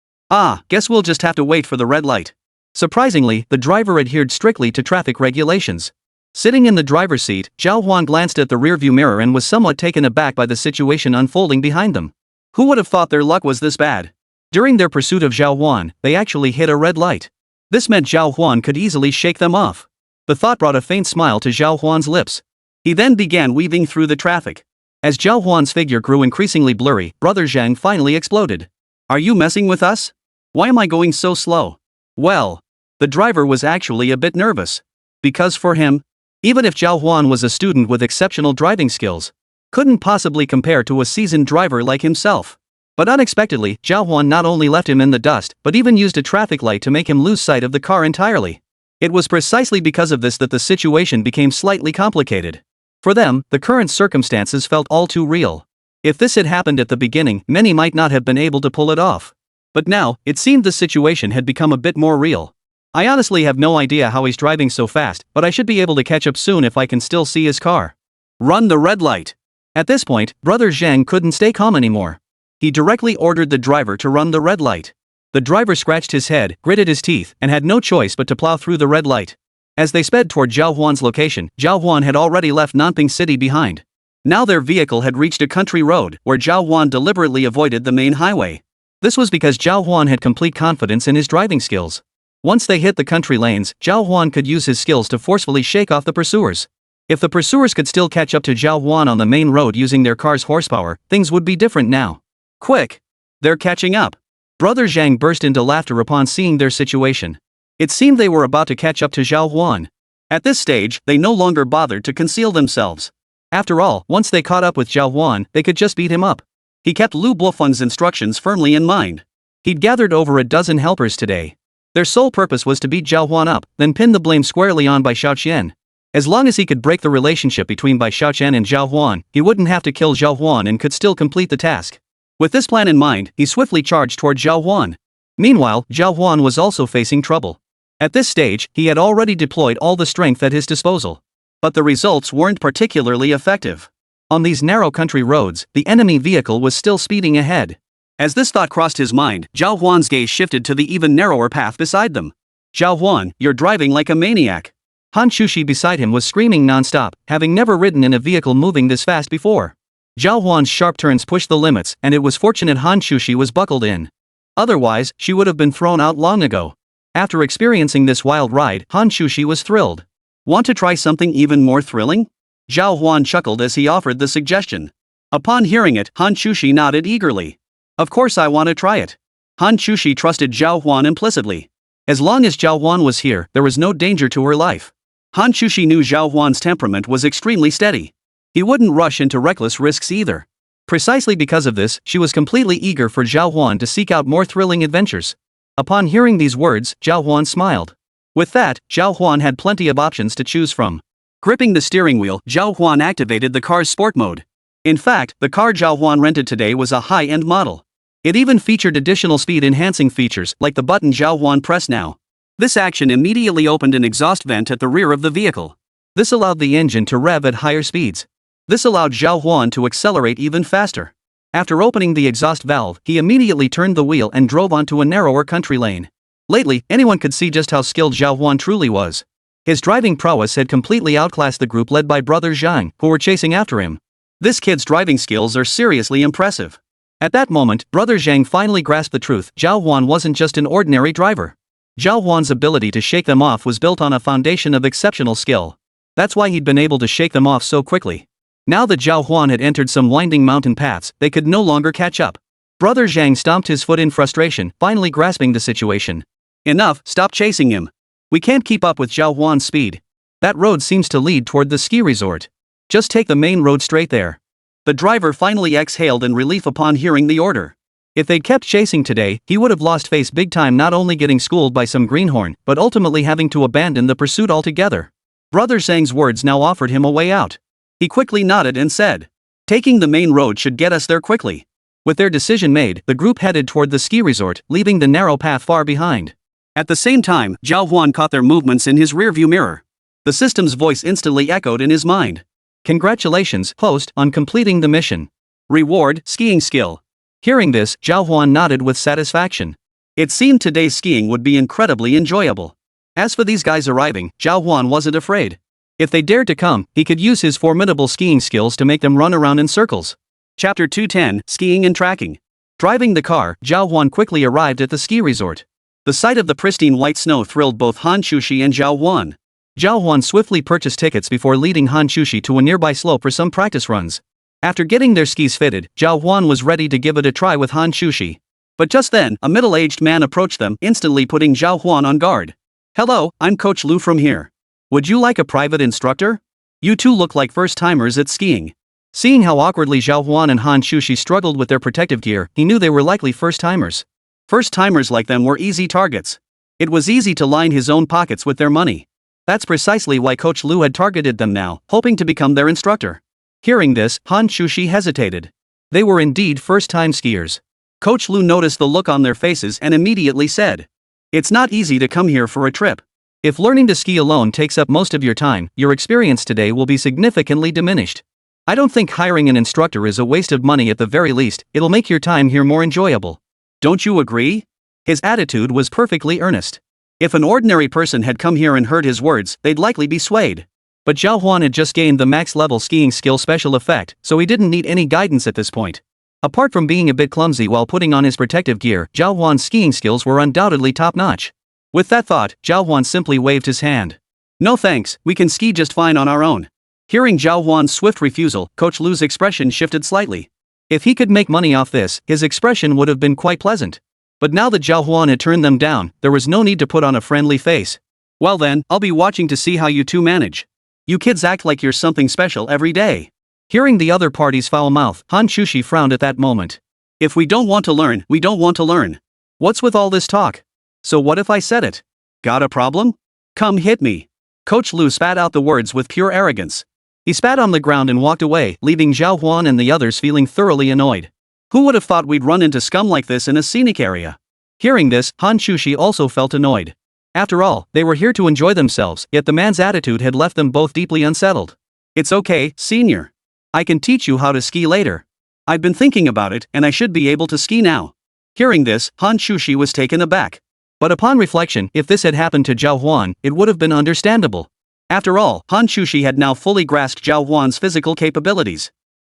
Guess we'll just have to wait for the red light. Surprisingly, the driver adhered strictly to traffic regulations. Sitting in the driver's seat, Zhào Huān glanced at the rearview mirror and was somewhat taken aback by the situation unfolding behind them. Who would have thought their luck was this bad? During their pursuit of Zhào Huān, they actually hit a red light. This meant Zhào Huān could easily shake them off. The thought brought a faint smile to Zhào Huān's lips. He then began weaving through the traffic. As Zhào Huān's figure grew increasingly blurry, Brother Zhang finally exploded. Are you messing with us? Why am I going so slow? Well, the driver was actually a bit nervous. Because for him, even if Zhào Huān was a student with exceptional driving skills, couldn't possibly compare to a seasoned driver like himself. But unexpectedly, Zhào Huān not only left him in the dust, but even used a traffic light to make him lose sight of the car entirely. It was precisely because of this that the situation became slightly complicated. For them, the current circumstances felt all too real. If this had happened at the beginning, many might not have been able to pull it off. But now, it seemed the situation had become a bit more real. I honestly have no idea how he's driving so fast, but I should be able to catch up soon if I can still see his car. Run the red light. At this point, Brother Zhang couldn't stay calm anymore. He directly ordered the driver to run the red light. The driver scratched his head, gritted his teeth, and had no choice but to plow through the red light. As they sped toward Zhào Huān's location, Zhào Huān had already left Nanping City behind. Now their vehicle had reached a country road, where Zhào Huān deliberately avoided the main highway. This was because Zhào Huān had complete confidence in his driving skills. Once they hit the country lanes, Zhào Huān could use his skills to forcefully shake off the pursuers. If the pursuers could still catch up to Zhào Huān on the main road using their car's horsepower, things would be different now. Quick! They're catching up. Brother Zhang burst into laughter upon seeing their situation. It seemed they were about to catch up to Zhào Huān. At this stage, they no longer bothered to conceal themselves. After all, once they caught up with Zhào Huān, they could just beat him up. He kept Lu Bofeng's instructions firmly in mind. He'd gathered over a dozen helpers today. Their sole purpose was to beat Zhào Huān up, then pin the blame squarely on Bai Xiaoqian. As long as he could break the relationship between Bai Xiaoqian and Zhào Huān, he wouldn't have to kill Zhào Huān and could still complete the task. With this plan in mind, he swiftly charged toward Zhào Huān. Meanwhile, Zhào Huān was also facing trouble. At this stage, he had already deployed all the strength at his disposal. But the results weren't particularly effective. On these narrow country roads, the enemy vehicle was still speeding ahead. As this thought crossed his mind, Zhào Huān's gaze shifted to the even narrower path beside them. Zhào Huān, you're driving like a maniac. Hán Chǔxī beside him was screaming non-stop, having never ridden in a vehicle moving this fast before. Zhào Huān's sharp turns pushed the limits, and it was fortunate Hán Chǔxī was buckled in. Otherwise, she would have been thrown out long ago. After experiencing this wild ride, Hán Chǔxī was thrilled. Want to try something even more thrilling? Zhào Huān chuckled as he offered the suggestion. Upon hearing it, Hán Chǔxī nodded eagerly. Of course I want to try it. Hán Chǔxī trusted Zhào Huān implicitly. As long as Zhào Huān was here, there was no danger to her life. Hán Chǔxī knew Zhào Huān's temperament was extremely steady. He wouldn't rush into reckless risks either. Precisely because of this, she was completely eager for Zhào Huān to seek out more thrilling adventures. Upon hearing these words, Zhào Huān smiled. With that, Zhào Huān had plenty of options to choose from. Gripping the steering wheel, Zhào Huān activated the car's sport mode. In fact, the car Zhào Huān rented today was a high-end model. It even featured additional speed-enhancing features, like the button Zhào Huān pressed now. This action immediately opened an exhaust vent at the rear of the vehicle. This allowed the engine to rev at higher speeds. This allowed Zhào Huān to accelerate even faster. After opening the exhaust valve, he immediately turned the wheel and drove onto a narrower country lane. Lately, anyone could see just how skilled Zhào Huān truly was. His driving prowess had completely outclassed the group led by Brother Zhang, who were chasing after him. This kid's driving skills are seriously impressive. At that moment, Brother Zhang finally grasped the truth. Zhào Huān wasn't just an ordinary driver. Zhào Huān's ability to shake them off was built on a foundation of exceptional skill. That's why he'd been able to shake them off so quickly. Now that Zhào Huān had entered some winding mountain paths, they could no longer catch up. Brother Zhang stomped his foot in frustration, finally grasping the situation. Enough, stop chasing him. We can't keep up with Zhào Huān's speed. That road seems to lead toward the ski resort. Just take the main road straight there. The driver finally exhaled in relief upon hearing the order. If they'd kept chasing today, he would have lost face big time, not only getting schooled by some greenhorn, but ultimately having to abandon the pursuit altogether. Brother Zhang's words now offered him a way out. He quickly nodded and said, "Taking the main road should get us there quickly." With their decision made, the group headed toward the ski resort, leaving the narrow path far behind. At the same time, Zhào Huān caught their movements in his rearview mirror. The system's voice instantly echoed in his mind. "Congratulations, host, on completing the mission. Reward, skiing skill." Hearing this, Zhào Huān nodded with satisfaction. It seemed today's skiing would be incredibly enjoyable. As for these guys arriving, Zhào Huān wasn't afraid. If they dared to come, he could use his formidable skiing skills to make them run around in circles. Chapter 210, Skiing and Tracking. Driving the car, Zhào Huān quickly arrived at the ski resort. The sight of the pristine white snow thrilled both Hán Chǔxī and Zhào Huān. Zhào Huān swiftly purchased tickets before leading Hán Chǔxī to a nearby slope for some practice runs. After getting their skis fitted, Zhào Huān was ready to give it a try with Hán Chǔxī. But just then, a middle-aged man approached them, instantly putting Zhào Huān on guard. "Hello, I'm Coach Lu from here. Would you like a private instructor? You two look like first-timers at skiing." Seeing how awkwardly Zhào Huān and Hán Chǔxī struggled with their protective gear, he knew they were likely first-timers. First-timers like them were easy targets. It was easy to line his own pockets with their money. That's precisely why Coach Lu had targeted them now, hoping to become their instructor. Hearing this, Hán Chǔxī hesitated. They were indeed first-time skiers. Coach Lu noticed the look on their faces and immediately said, "It's not easy to come here for a trip. If learning to ski alone takes up most of your time, your experience today will be significantly diminished. I don't think hiring an instructor is a waste of money. At the very least, it'll make your time here more enjoyable. Don't you agree?" His attitude was perfectly earnest. If an ordinary person had come here and heard his words, they'd likely be swayed. But Zhào Huān had just gained the max-level skiing skill special effect, so he didn't need any guidance at this point. Apart from being a bit clumsy while putting on his protective gear, Zhào Huān's skiing skills were undoubtedly top-notch. With that thought, Zhào Huān simply waved his hand. "No thanks, we can ski just fine on our own." Hearing Zhào Huān's swift refusal, Coach Lu's expression shifted slightly. If he could make money off this, his expression would have been quite pleasant. But now that Zhào Huān had turned them down, there was no need to put on a friendly face. "Well then, I'll be watching to see how you two manage. You kids act like you're something special every day." Hearing the other party's foul mouth, Hán Chǔxī frowned at that moment. "If we don't want to learn, we don't want to learn. What's with all this talk? So what if I said it? Got a problem? Come hit me." Coach Lu spat out the words with pure arrogance. He spat on the ground and walked away, leaving Zhào Huān and the others feeling thoroughly annoyed. Who would have thought we'd run into scum like this in a scenic area? Hearing this, Hán Chǔxī also felt annoyed. After all, they were here to enjoy themselves, yet the man's attitude had left them both deeply unsettled. "It's okay, senior. I can teach you how to ski later. I've been thinking about it, and I should be able to ski now." Hearing this, Hán Chǔxī was taken aback. But upon reflection, if this had happened to Zhào Huān, it would have been understandable. After all, Hán Chǔxī had now fully grasped Zhào Huān's physical capabilities.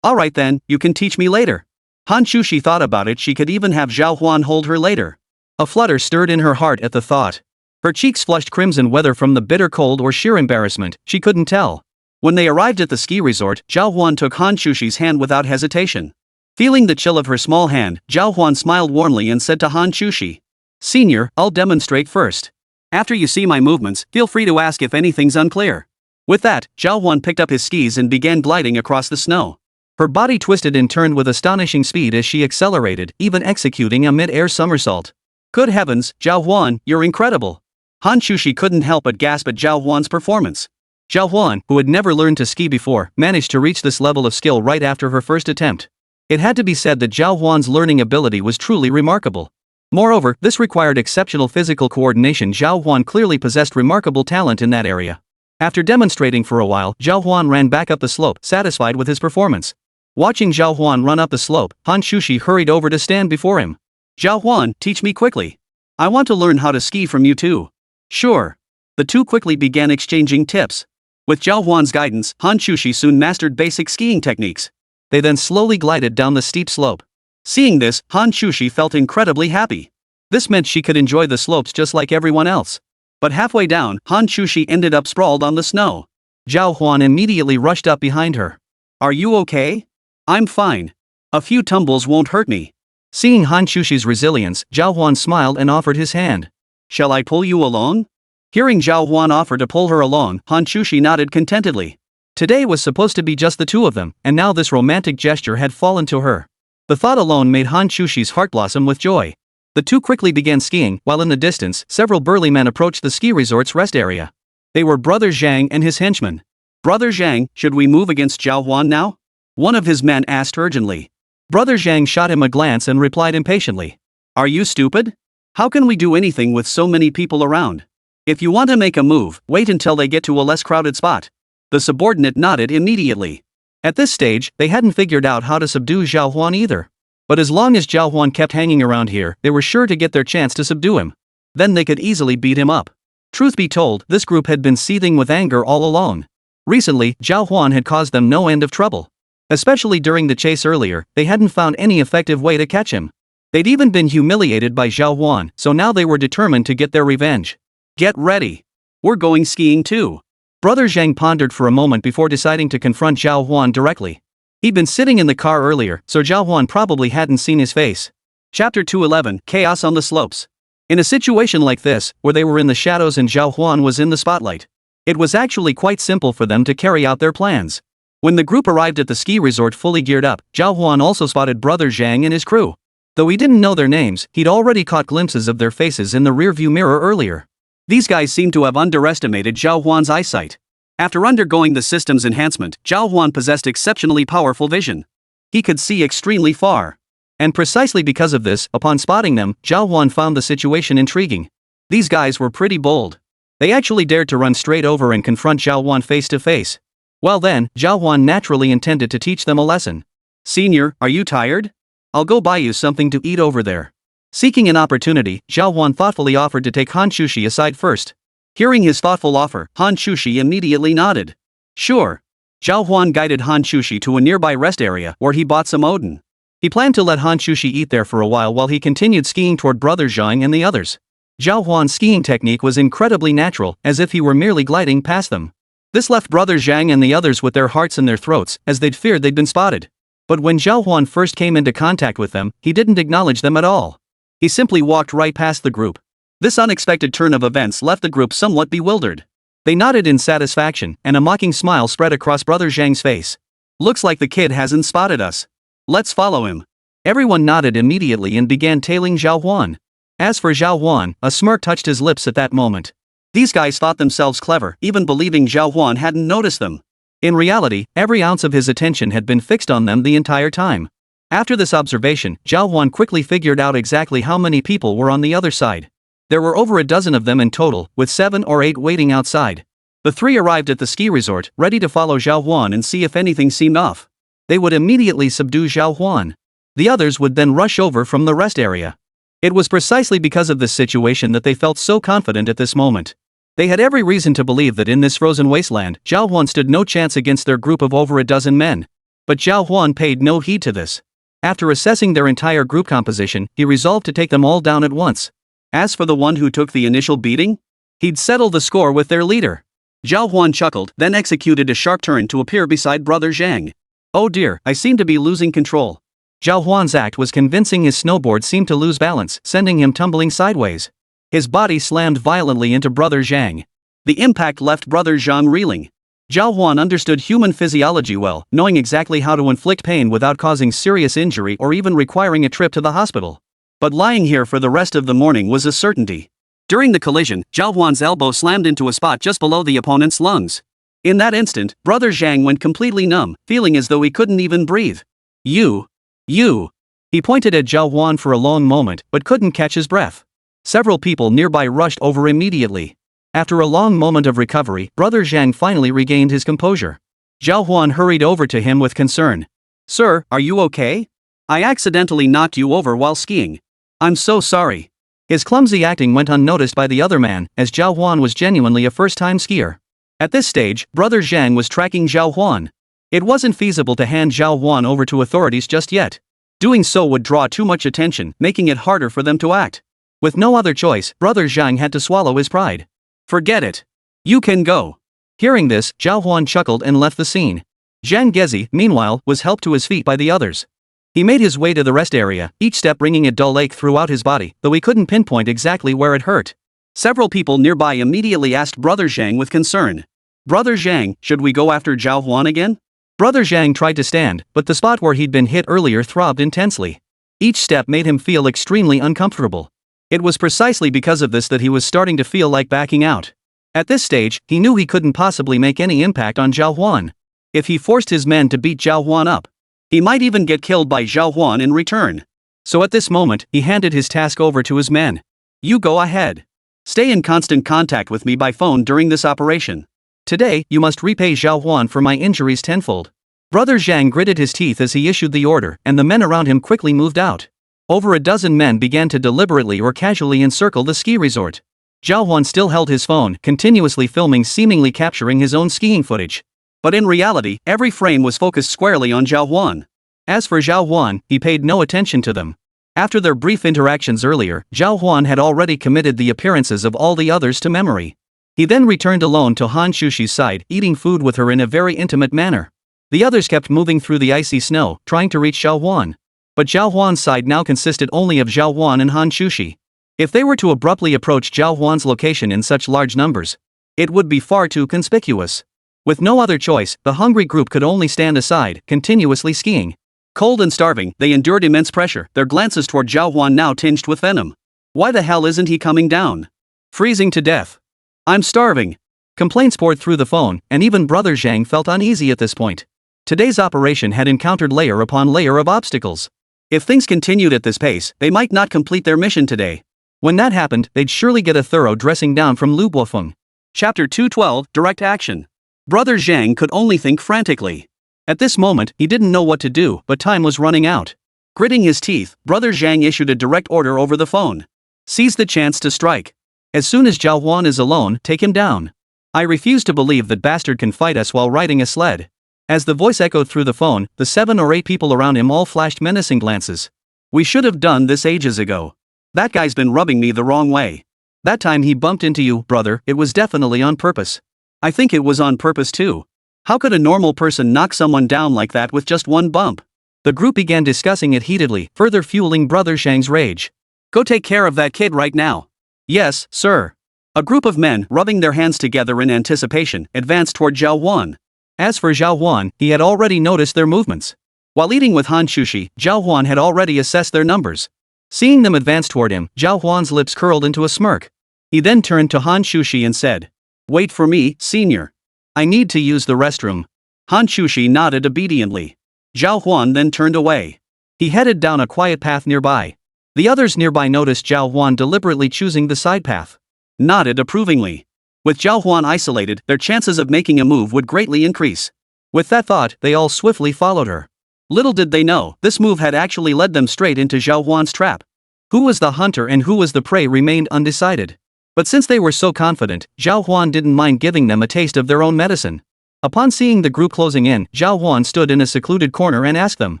"Alright then, you can teach me later." Hán Chǔxī thought about it. She could even have Zhào Huān hold her later. A flutter stirred in her heart at the thought. Her cheeks flushed crimson, whether from the bitter cold or sheer embarrassment, she couldn't tell. When they arrived at the ski resort, Zhào Huān took Hán Chǔxī's hand without hesitation. Feeling the chill of her small hand, Zhào Huān smiled warmly and said to Hán Chǔxī, "Senior, I'll demonstrate first. After you see my movements, feel free to ask if anything's unclear." With that, Zhào Huān picked up his skis and began gliding across the snow. Her body twisted and turned with astonishing speed as she accelerated, even executing a mid-air somersault. "Good heavens, Zhào Huān, you're incredible." Hán Chǔxī couldn't help but gasp at Zhào Huān's performance. Zhào Huān, who had never learned to ski before, managed to reach this level of skill right after her first attempt. It had to be said that Zhào Huān's learning ability was truly remarkable. Moreover, this required exceptional physical coordination. Zhào Huān clearly possessed remarkable talent in that area. After demonstrating for a while, Zhào Huān ran back up the slope, satisfied with his performance. Watching Zhào Huān run up the slope, Hán Chǔxī hurried over to stand before him. "Zhào Huān, teach me quickly. I want to learn how to ski from you too." "Sure." The two quickly began exchanging tips. With Zhào Huān's guidance, Hán Chǔxī soon mastered basic skiing techniques. They then slowly glided down the steep slope. Seeing this, Hán Chǔxī felt incredibly happy. This meant she could enjoy the slopes just like everyone else. But halfway down, Hán Chǔxī ended up sprawled on the snow. Zhào Huān immediately rushed up behind her. "Are you okay?" "I'm fine. A few tumbles won't hurt me." Seeing Hán Chǔxī's resilience, Zhào Huān smiled and offered his hand. "Shall I pull you along?" Hearing Zhào Huān offer to pull her along, Hán Chǔxī nodded contentedly. Today was supposed to be just the two of them, and now this romantic gesture had fallen to her. The thought alone made Hán Chǔxī's heart blossom with joy. The two quickly began skiing, while in the distance, several burly men approached the ski resort's rest area. They were Brother Zhang and his henchmen. Brother Zhang, should we move against Zhào Huān now? One of his men asked urgently. Brother Zhang shot him a glance and replied impatiently. Are you stupid? How can we do anything with so many people around? If you want to make a move, wait until they get to a less crowded spot. The subordinate nodded immediately. At this stage, they hadn't figured out how to subdue Zhào Huān either. But as long as Zhào Huān kept hanging around here, they were sure to get their chance to subdue him. Then they could easily beat him up. Truth be told, this group had been seething with anger all along. Recently, Zhào Huān had caused them no end of trouble. Especially during the chase earlier, they hadn't found any effective way to catch him. They'd even been humiliated by Zhào Huān, so now they were determined to get their revenge. Get ready. We're going skiing too. Brother Zhang pondered for a moment before deciding to confront Zhào Huān directly. He'd been sitting in the car earlier, so Zhào Huān probably hadn't seen his face. Chapter 211, Chaos on the Slopes. In a situation like this, where they were in the shadows and Zhào Huān was in the spotlight, it was actually quite simple for them to carry out their plans. When the group arrived at the ski resort fully geared up, Zhào Huān also spotted Brother Zhang and his crew. Though he didn't know their names, he'd already caught glimpses of their faces in the rearview mirror earlier. These guys seem to have underestimated Zhào Huān's eyesight. After undergoing the system's enhancement, Zhào Huān possessed exceptionally powerful vision. He could see extremely far. And precisely because of this, upon spotting them, Zhào Huān found the situation intriguing. These guys were pretty bold. They actually dared to run straight over and confront Zhào Huān face to face. Well then, Zhào Huān naturally intended to teach them a lesson. Senior, are you tired? I'll go buy you something to eat over there. Seeking an opportunity, Zhào Huān thoughtfully offered to take Hán Chǔxī aside first. Hearing his thoughtful offer, Hán Chǔxī immediately nodded. Sure. Zhào Huān guided Hán Chǔxī to a nearby rest area where he bought some Odin. He planned to let Hán Chǔxī eat there for a while he continued skiing toward Brother Zhang and the others. Zhào Huān's skiing technique was incredibly natural, as if he were merely gliding past them. This left Brother Zhang and the others with their hearts in their throats, as they'd feared they'd been spotted. But when Zhào Huān first came into contact with them, he didn't acknowledge them at all. He simply walked right past the group. This unexpected turn of events left the group somewhat bewildered. They nodded in satisfaction, and a mocking smile spread across Brother Zhang's face. Looks like the kid hasn't spotted us. Let's follow him. Everyone nodded immediately and began tailing Zhào Huān. As for Zhào Huān, a smirk touched his lips at that moment. These guys thought themselves clever, even believing Zhào Huān hadn't noticed them. In reality, every ounce of his attention had been fixed on them the entire time. After this observation, Zhào Huān quickly figured out exactly how many people were on the other side. There were over a dozen of them in total, with 7 or 8 waiting outside. The 3 arrived at the ski resort, ready to follow Zhào Huān and see if anything seemed off. They would immediately subdue Zhào Huān. The others would then rush over from the rest area. It was precisely because of this situation that they felt so confident at this moment. They had every reason to believe that in this frozen wasteland, Zhào Huān stood no chance against their group of over a dozen men. But Zhào Huān paid no heed to this. After assessing their entire group composition, he resolved to take them all down at once. As for the one who took the initial beating, he'd settle the score with their leader. Zhào Huān chuckled, then executed a sharp turn to appear beside Brother Zhang. Oh dear, I seem to be losing control. Zhào Huān's act was convincing. His snowboard seemed to lose balance, sending him tumbling sideways. His body slammed violently into Brother Zhang. The impact left Brother Zhang reeling. Zhào Huān understood human physiology well, knowing exactly how to inflict pain without causing serious injury or even requiring a trip to the hospital. But lying here for the rest of the morning was a certainty. During the collision, Zhào Huān's elbow slammed into a spot just below the opponent's lungs. In that instant, Brother Zhang went completely numb, feeling as though he couldn't even breathe. You. He pointed at Zhào Huān for a long moment, but couldn't catch his breath. Several people nearby rushed over immediately. After a long moment of recovery, Brother Zhang finally regained his composure. Zhào Huān hurried over to him with concern. Sir, are you okay? I accidentally knocked you over while skiing. I'm so sorry. His clumsy acting went unnoticed by the other man, as Zhào Huān was genuinely a first-time skier. At this stage, Brother Zhang was tracking Zhào Huān. It wasn't feasible to hand Zhào Huān over to authorities just yet. Doing so would draw too much attention, making it harder for them to act. With no other choice, Brother Zhang had to swallow his pride. Forget it. You can go. Hearing this, Zhào Huān chuckled and left the scene. Zhang Gezi, meanwhile, was helped to his feet by the others. He made his way to the rest area, each step bringing a dull ache throughout his body, though he couldn't pinpoint exactly where it hurt. Several people nearby immediately asked Brother Zhang with concern. Brother Zhang, should we go after Zhào Huān again? Brother Zhang tried to stand, but the spot where he'd been hit earlier throbbed intensely. Each step made him feel extremely uncomfortable. It was precisely because of this that he was starting to feel like backing out. At this stage, he knew he couldn't possibly make any impact on Zhào Huān. If he forced his men to beat Zhào Huān up, he might even get killed by Zhào Huān in return. So at this moment, he handed his task over to his men. You go ahead. Stay in constant contact with me by phone during this operation. Today, you must repay Zhào Huān for my injuries tenfold. Brother Zhang gritted his teeth as he issued the order, and the men around him quickly moved out. Over a dozen men began to deliberately or casually encircle the ski resort. Zhào Huān still held his phone, continuously filming, seemingly capturing his own skiing footage. But in reality, every frame was focused squarely on Zhào Huān. As for Zhào Huān, he paid no attention to them. After their brief interactions earlier, Zhào Huān had already committed the appearances of all the others to memory. He then returned alone to Hán Chǔxī's side, eating food with her in a very intimate manner. The others kept moving through the icy snow, trying to reach Zhào Huān. But Zhào Huān's side now consisted only of Zhào Huān and Hán Chǔxī. If they were to abruptly approach Zhào Huān's location in such large numbers, it would be far too conspicuous. With no other choice, the hungry group could only stand aside, continuously skiing. Cold and starving, they endured immense pressure, their glances toward Zhào Huān now tinged with venom. Why the hell isn't he coming down? Freezing to death. I'm starving. Complaints poured through the phone, and even Brother Zhang felt uneasy at this point. Today's operation had encountered layer upon layer of obstacles. If things continued at this pace, they might not complete their mission today. When that happened, they'd surely get a thorough dressing down from Lu Buofeng. Chapter 212, Direct Action. Brother Zhang could only think frantically. At this moment, he didn't know what to do, but time was running out. Gritting his teeth, Brother Zhang issued a direct order over the phone. Seize the chance to strike. As soon as Zhào Huān is alone, take him down. I refuse to believe that bastard can fight us while riding a sled. As the voice echoed through the phone, the 7 or 8 people around him all flashed menacing glances. We should have done this ages ago. That guy's been rubbing me the wrong way. That time he bumped into you, brother, it was definitely on purpose. I think it was on purpose too. How could a normal person knock someone down like that with just one bump? The group began discussing it heatedly, further fueling Brother Zhang's rage. Go take care of that kid right now. Yes, sir. A group of men, rubbing their hands together in anticipation, advanced toward Zhào Huān. As for Zhào Huān, he had already noticed their movements. While eating with Hán Chǔxī, Zhào Huān had already assessed their numbers. Seeing them advance toward him, Zhào Huān's lips curled into a smirk. He then turned to Hán Chǔxī and said, Wait for me, senior. I need to use the restroom. Hán Chǔxī nodded obediently. Zhào Huān then turned away. He headed down a quiet path nearby. The others nearby noticed Zhào Huān deliberately choosing the side path. Nodded approvingly. With Zhào Huān isolated, their chances of making a move would greatly increase. With that thought, they all swiftly followed her. Little did they know, this move had actually led them straight into Zhào Huān's trap. Who was the hunter and who was the prey remained undecided. But since they were so confident, Zhào Huān didn't mind giving them a taste of their own medicine. Upon seeing the group closing in, Zhào Huān stood in a secluded corner and asked them.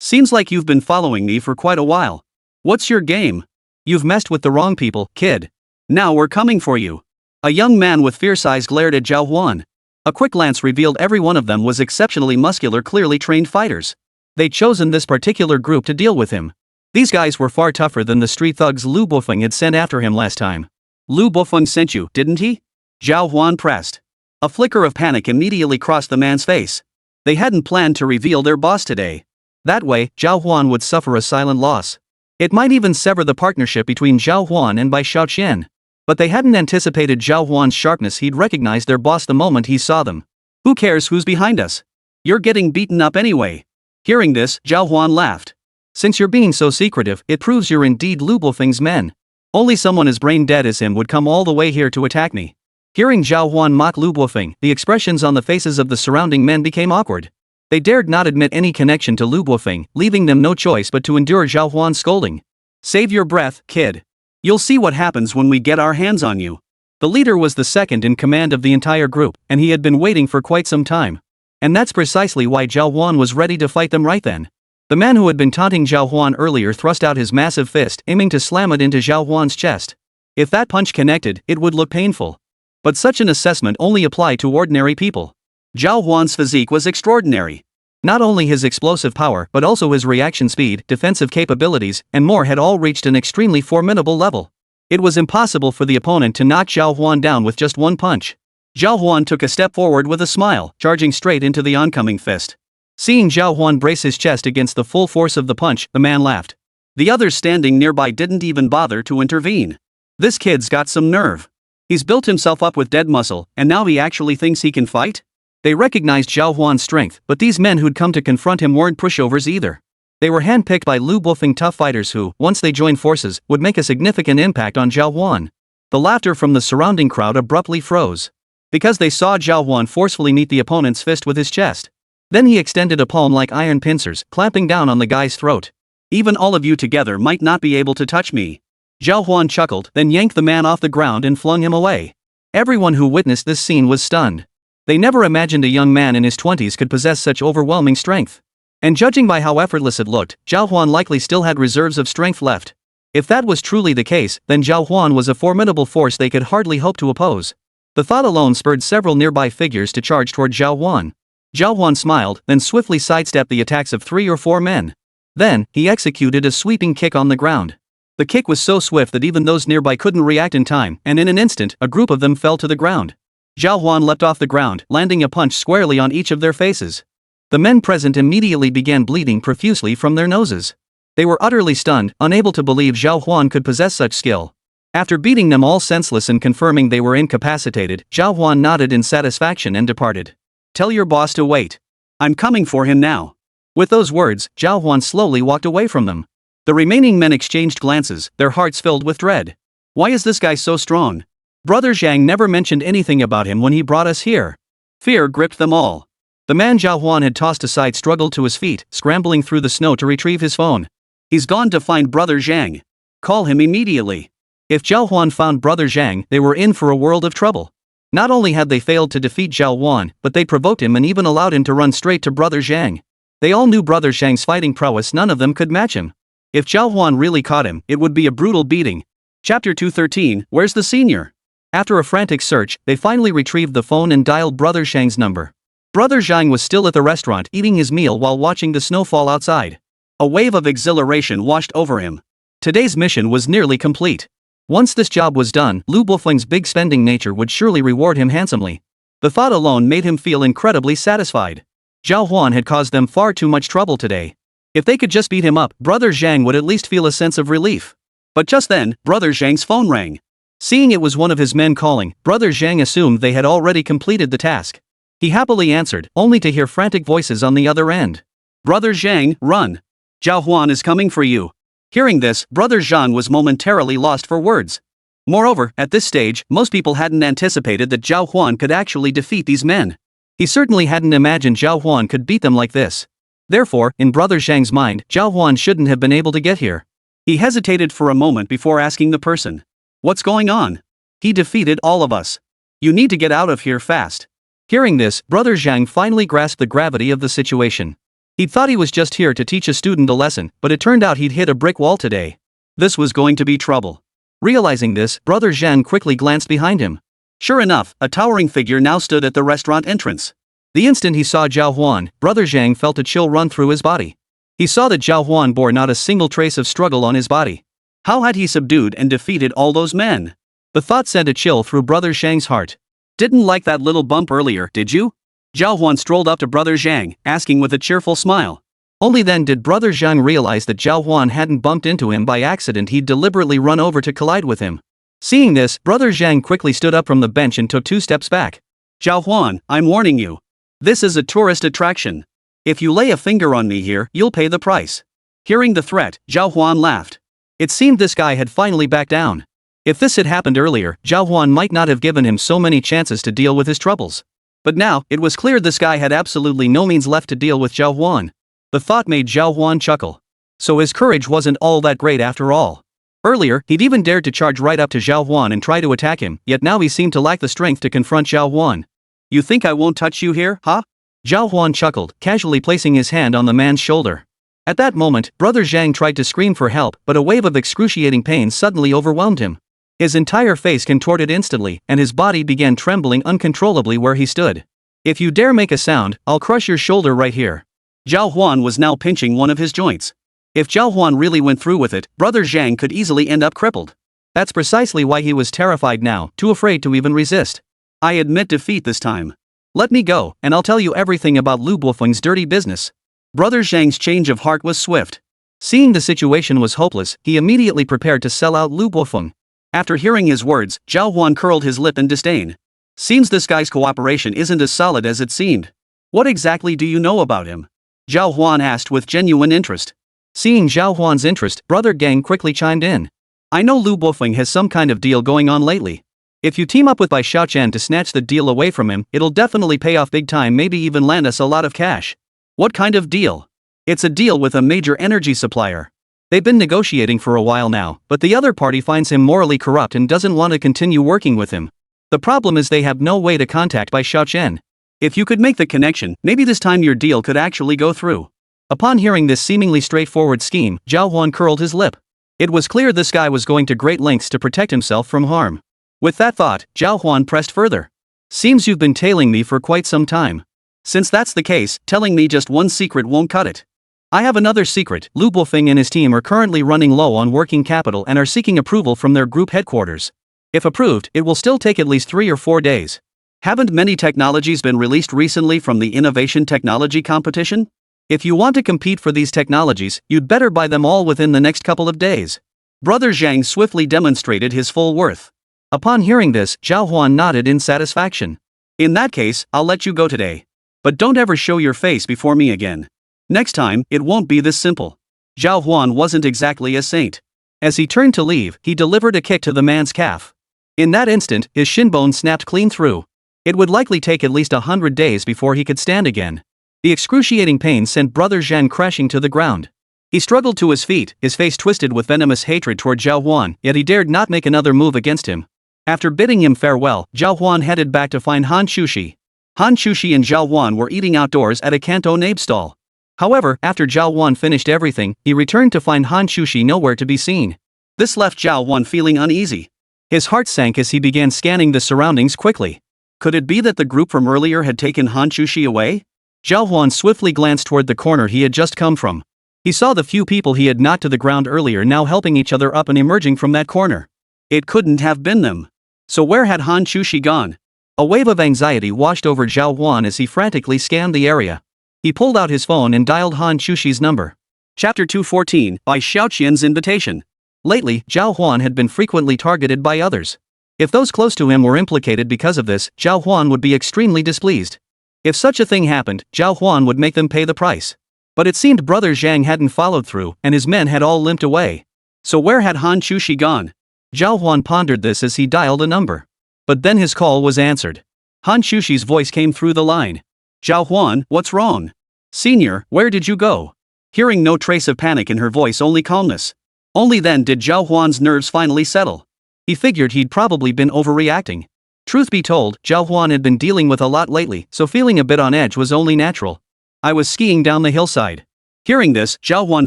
Seems like you've been following me for quite a while. What's your game? You've messed with the wrong people, kid. Now we're coming for you. A young man with fierce eyes glared at Zhào Huān. A quick glance revealed every one of them was exceptionally muscular, clearly trained fighters. They'd chosen this particular group to deal with him. These guys were far tougher than the street thugs Lu Buofeng had sent after him last time. Lu Buofeng sent you, didn't he? Zhào Huān pressed. A flicker of panic immediately crossed the man's face. They hadn't planned to reveal their boss today. That way, Zhào Huān would suffer a silent loss. It might even sever the partnership between Zhào Huān and Bai Shaoqian. But they hadn't anticipated Zhào Huān's sharpness. He'd recognized their boss the moment he saw them. Who cares who's behind us? You're getting beaten up anyway. Hearing this, Zhào Huān laughed. Since you're being so secretive, it proves you're indeed Lu Buofeng's men. Only someone as brain dead as him would come all the way here to attack me. Hearing Zhào Huān mock Lu Buofeng, the expressions on the faces of the surrounding men became awkward. They dared not admit any connection to Lu Buofeng, leaving them no choice but to endure Zhào Huān's scolding. Save your breath, kid. You'll see what happens when we get our hands on you. The leader was the second in command of the entire group, and he had been waiting for quite some time. And that's precisely why Zhào Huān was ready to fight them right then. The man who had been taunting Zhào Huān earlier thrust out his massive fist, aiming to slam it into Zhào Huān's chest. If that punch connected, it would look painful. But such an assessment only applied to ordinary people. Zhào Huān's physique was extraordinary. Not only his explosive power but also his reaction speed, defensive capabilities, and more had all reached an extremely formidable level. It was impossible for the opponent to knock Zhào Huān down with just one punch. Zhào Huān took a step forward with a smile, charging straight into the oncoming fist. Seeing Zhào Huān brace his chest against the full force of the punch, the man laughed. The others standing nearby didn't even bother to intervene. This kid's got some nerve. He's built himself up with dead muscle, and now he actually thinks he can fight? They recognized Zhào Huān's strength, but these men who'd come to confront him weren't pushovers either. They were handpicked by Lu Bufeng tough fighters who, once they joined forces, would make a significant impact on Zhào Huān. The laughter from the surrounding crowd abruptly froze. Because they saw Zhào Huān forcefully meet the opponent's fist with his chest. Then he extended a palm like iron pincers, clamping down on the guy's throat. Even all of you together might not be able to touch me. Zhào Huān chuckled, then yanked the man off the ground and flung him away. Everyone who witnessed this scene was stunned. They never imagined a young man in his 20s could possess such overwhelming strength. And judging by how effortless it looked, Zhào Huān likely still had reserves of strength left. If that was truly the case, then Zhào Huān was a formidable force they could hardly hope to oppose. The thought alone spurred several nearby figures to charge toward Zhào Huān. Zhào Huān smiled, then swiftly sidestepped the attacks of 3 or 4 men. Then, he executed a sweeping kick on the ground. The kick was so swift that even those nearby couldn't react in time, and in an instant, a group of them fell to the ground. Zhào Huān leapt off the ground, landing a punch squarely on each of their faces. The men present immediately began bleeding profusely from their noses. They were utterly stunned, unable to believe Zhào Huān could possess such skill. After beating them all senseless and confirming they were incapacitated, Zhào Huān nodded in satisfaction and departed. Tell your boss to wait. I'm coming for him now. With those words, Zhào Huān slowly walked away from them. The remaining men exchanged glances, their hearts filled with dread. Why is this guy so strong? Brother Zhang never mentioned anything about him when he brought us here. Fear gripped them all. The man Zhào Huān had tossed aside struggled to his feet, scrambling through the snow to retrieve his phone. He's gone to find Brother Zhang. Call him immediately. If Zhào Huān found Brother Zhang, they were in for a world of trouble. Not only had they failed to defeat Zhào Huān, but they provoked him and even allowed him to run straight to Brother Zhang. They all knew Brother Zhang's fighting prowess, none of them could match him. If Zhào Huān really caught him, it would be a brutal beating. Chapter 213, Where's the Senior? After a frantic search, they finally retrieved the phone and dialed Brother Zhang's number. Brother Zhang was still at the restaurant eating his meal while watching the snowfall outside. A wave of exhilaration washed over him. Today's mission was nearly complete. Once this job was done, Lu Bufeng's big spending nature would surely reward him handsomely. The thought alone made him feel incredibly satisfied. Zhào Huān had caused them far too much trouble today. If they could just beat him up, Brother Zhang would at least feel a sense of relief. But just then, Brother Zhang's phone rang. Seeing it was one of his men calling, Brother Zhang assumed they had already completed the task. He happily answered, only to hear frantic voices on the other end. Brother Zhang, run! Zhào Huān is coming for you. Hearing this, Brother Zhang was momentarily lost for words. Moreover, at this stage, most people hadn't anticipated that Zhào Huān could actually defeat these men. He certainly hadn't imagined Zhào Huān could beat them like this. Therefore, in Brother Zhang's mind, Zhào Huān shouldn't have been able to get here. He hesitated for a moment before asking the person. What's going on? He defeated all of us. You need to get out of here fast. Hearing this, Brother Zhang finally grasped the gravity of the situation. He'd thought he was just here to teach a student a lesson, but it turned out he'd hit a brick wall today. This was going to be trouble. Realizing this, Brother Zhang quickly glanced behind him. Sure enough, a towering figure now stood at the restaurant entrance. The instant he saw Zhào Huān, Brother Zhang felt a chill run through his body. He saw that Zhào Huān bore not a single trace of struggle on his body. How had he subdued and defeated all those men? The thought sent a chill through Brother Zhang's heart. Didn't like that little bump earlier, did you? Zhào Huān strolled up to Brother Zhang, asking with a cheerful smile. Only then did Brother Zhang realize that Zhào Huān hadn't bumped into him by accident, he'd deliberately run over to collide with him. Seeing this, Brother Zhang quickly stood up from the bench and took 2 steps back. Zhào Huān, I'm warning you. This is a tourist attraction. If you lay a finger on me here, you'll pay the price. Hearing the threat, Zhào Huān laughed. It seemed this guy had finally backed down. If this had happened earlier, Zhào Huān might not have given him so many chances to deal with his troubles. But now, it was clear this guy had absolutely no means left to deal with Zhào Huān. The thought made Zhào Huān chuckle. So his courage wasn't all that great after all. Earlier, he'd even dared to charge right up to Zhào Huān and try to attack him, yet now he seemed to lack the strength to confront Zhào Huān. You think I won't touch you here, huh? Zhào Huān chuckled, casually placing his hand on the man's shoulder. At that moment, Brother Zhang tried to scream for help, but a wave of excruciating pain suddenly overwhelmed him. His entire face contorted instantly, and his body began trembling uncontrollably where he stood. If you dare make a sound, I'll crush your shoulder right here. Zhào Huān was now pinching one of his joints. If Zhào Huān really went through with it, Brother Zhang could easily end up crippled. That's precisely why he was terrified now, too afraid to even resist. I admit defeat this time. Let me go, and I'll tell you everything about Lu Bufeng's dirty business. Brother Zhang's change of heart was swift. Seeing the situation was hopeless, he immediately prepared to sell out Lu Bufeng. After hearing his words, Zhào Huān curled his lip in disdain. Seems this guy's cooperation isn't as solid as it seemed. What exactly do you know about him? Zhào Huān asked with genuine interest. Seeing Zhào Huān's interest, Brother Gang quickly chimed in. I know Lu Bofeng has some kind of deal going on lately. If you team up with Bai Xiaoqian to snatch the deal away from him, it'll definitely pay off big time, maybe even land us a lot of cash. What kind of deal? It's a deal with a major energy supplier. They've been negotiating for a while now, but the other party finds him morally corrupt and doesn't want to continue working with him. The problem is they have no way to contact Bai Xiaoqian. If you could make the connection, maybe this time your deal could actually go through. Upon hearing this seemingly straightforward scheme, Zhào Huān curled his lip. It was clear this guy was going to great lengths to protect himself from harm. With that thought, Zhào Huān pressed further. Seems you've been tailing me for quite some time. Since that's the case, telling me just one secret won't cut it. I have another secret. Lu Bofeng and his team are currently running low on working capital and are seeking approval from their group headquarters. If approved, it will still take at least 3 or 4 days. Haven't many technologies been released recently from the Innovation Technology Competition? If you want to compete for these technologies, you'd better buy them all within the next couple of days. Brother Zhang swiftly demonstrated his full worth. Upon hearing this, Zhào Huān nodded in satisfaction. In that case, I'll let you go today. But don't ever show your face before me again. Next time, it won't be this simple. Zhào Huān wasn't exactly a saint. As he turned to leave, he delivered a kick to the man's calf. In that instant, his shin bone snapped clean through. It would likely take at least 100 days before he could stand again. The excruciating pain sent Brother Zhang crashing to the ground. He struggled to his feet, his face twisted with venomous hatred toward Zhào Huān, yet he dared not make another move against him. After bidding him farewell, Zhào Huān headed back to find Hán Chǔxī. Hán Chǔxī and Zhào Huān were eating outdoors at a cantonade stall. However, after Zhào Huān finished everything, he returned to find Hán Chǔxī nowhere to be seen. This left Zhào Huān feeling uneasy. His heart sank as he began scanning the surroundings quickly. Could it be that the group from earlier had taken Hán Chǔxī away? Zhào Huān swiftly glanced toward the corner he had just come from. He saw the few people he had knocked to the ground earlier now helping each other up and emerging from that corner. It couldn't have been them. So where had Hán Chǔxī gone? A wave of anxiety washed over Zhào Huān as he frantically scanned the area. He pulled out his phone and dialed Hán Chǔxī's number. Chapter 214, Bai Xiaoqian's Invitation. Lately, Zhào Huān had been frequently targeted by others. If those close to him were implicated because of this, Zhào Huān would be extremely displeased. If such a thing happened, Zhào Huān would make them pay the price. But it seemed Brother Zhang hadn't followed through, and his men had all limped away. So where had Hán Chǔxī gone? Zhào Huān pondered this as he dialed a number. But then his call was answered. Hán Chǔxī's voice came through the line. Zhào Huān, what's wrong? Senior, where did you go? Hearing no trace of panic in her voice, only calmness. Only then did Zhào Huān's nerves finally settle. He figured he'd probably been overreacting. Truth be told, Zhào Huān had been dealing with a lot lately, so feeling a bit on edge was only natural. I was skiing down the hillside. Hearing this, Zhào Huān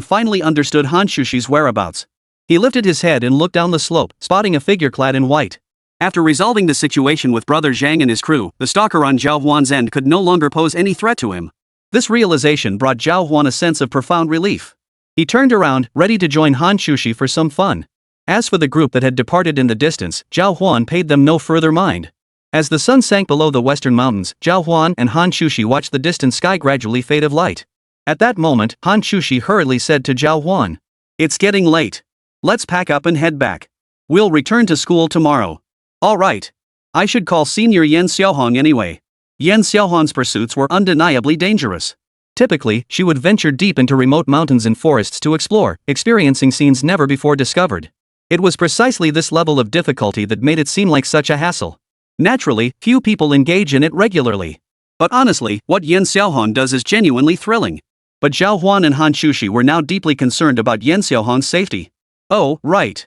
finally understood Hán Chǔxī's whereabouts. He lifted his head and looked down the slope, spotting a figure clad in white. After resolving the situation with Brother Zhang and his crew, the stalker on Zhào Huān's end could no longer pose any threat to him. This realization brought Zhào Huān a sense of profound relief. He turned around, ready to join Hán Chǔxī for some fun. As for the group that had departed in the distance, Zhào Huān paid them no further mind. As the sun sank below the western mountains, Zhào Huān and Hán Chǔxī watched the distant sky gradually fade of light. At that moment, Hán Chǔxī hurriedly said to Zhào Huān, "It's getting late. Let's pack up and head back. We'll return to school tomorrow." "All right. I should call Senior Yan Xiaohong anyway." Yan Xiaohong's pursuits were undeniably dangerous. Typically, she would venture deep into remote mountains and forests to explore, experiencing scenes never before discovered. It was precisely this level of difficulty that made it seem like such a hassle. Naturally, few people engage in it regularly. But honestly, what Yan Xiaohong does is genuinely thrilling. But Zhào Huān and Hán Chǔxī were now deeply concerned about Yan Xiaohong's safety. Oh, right.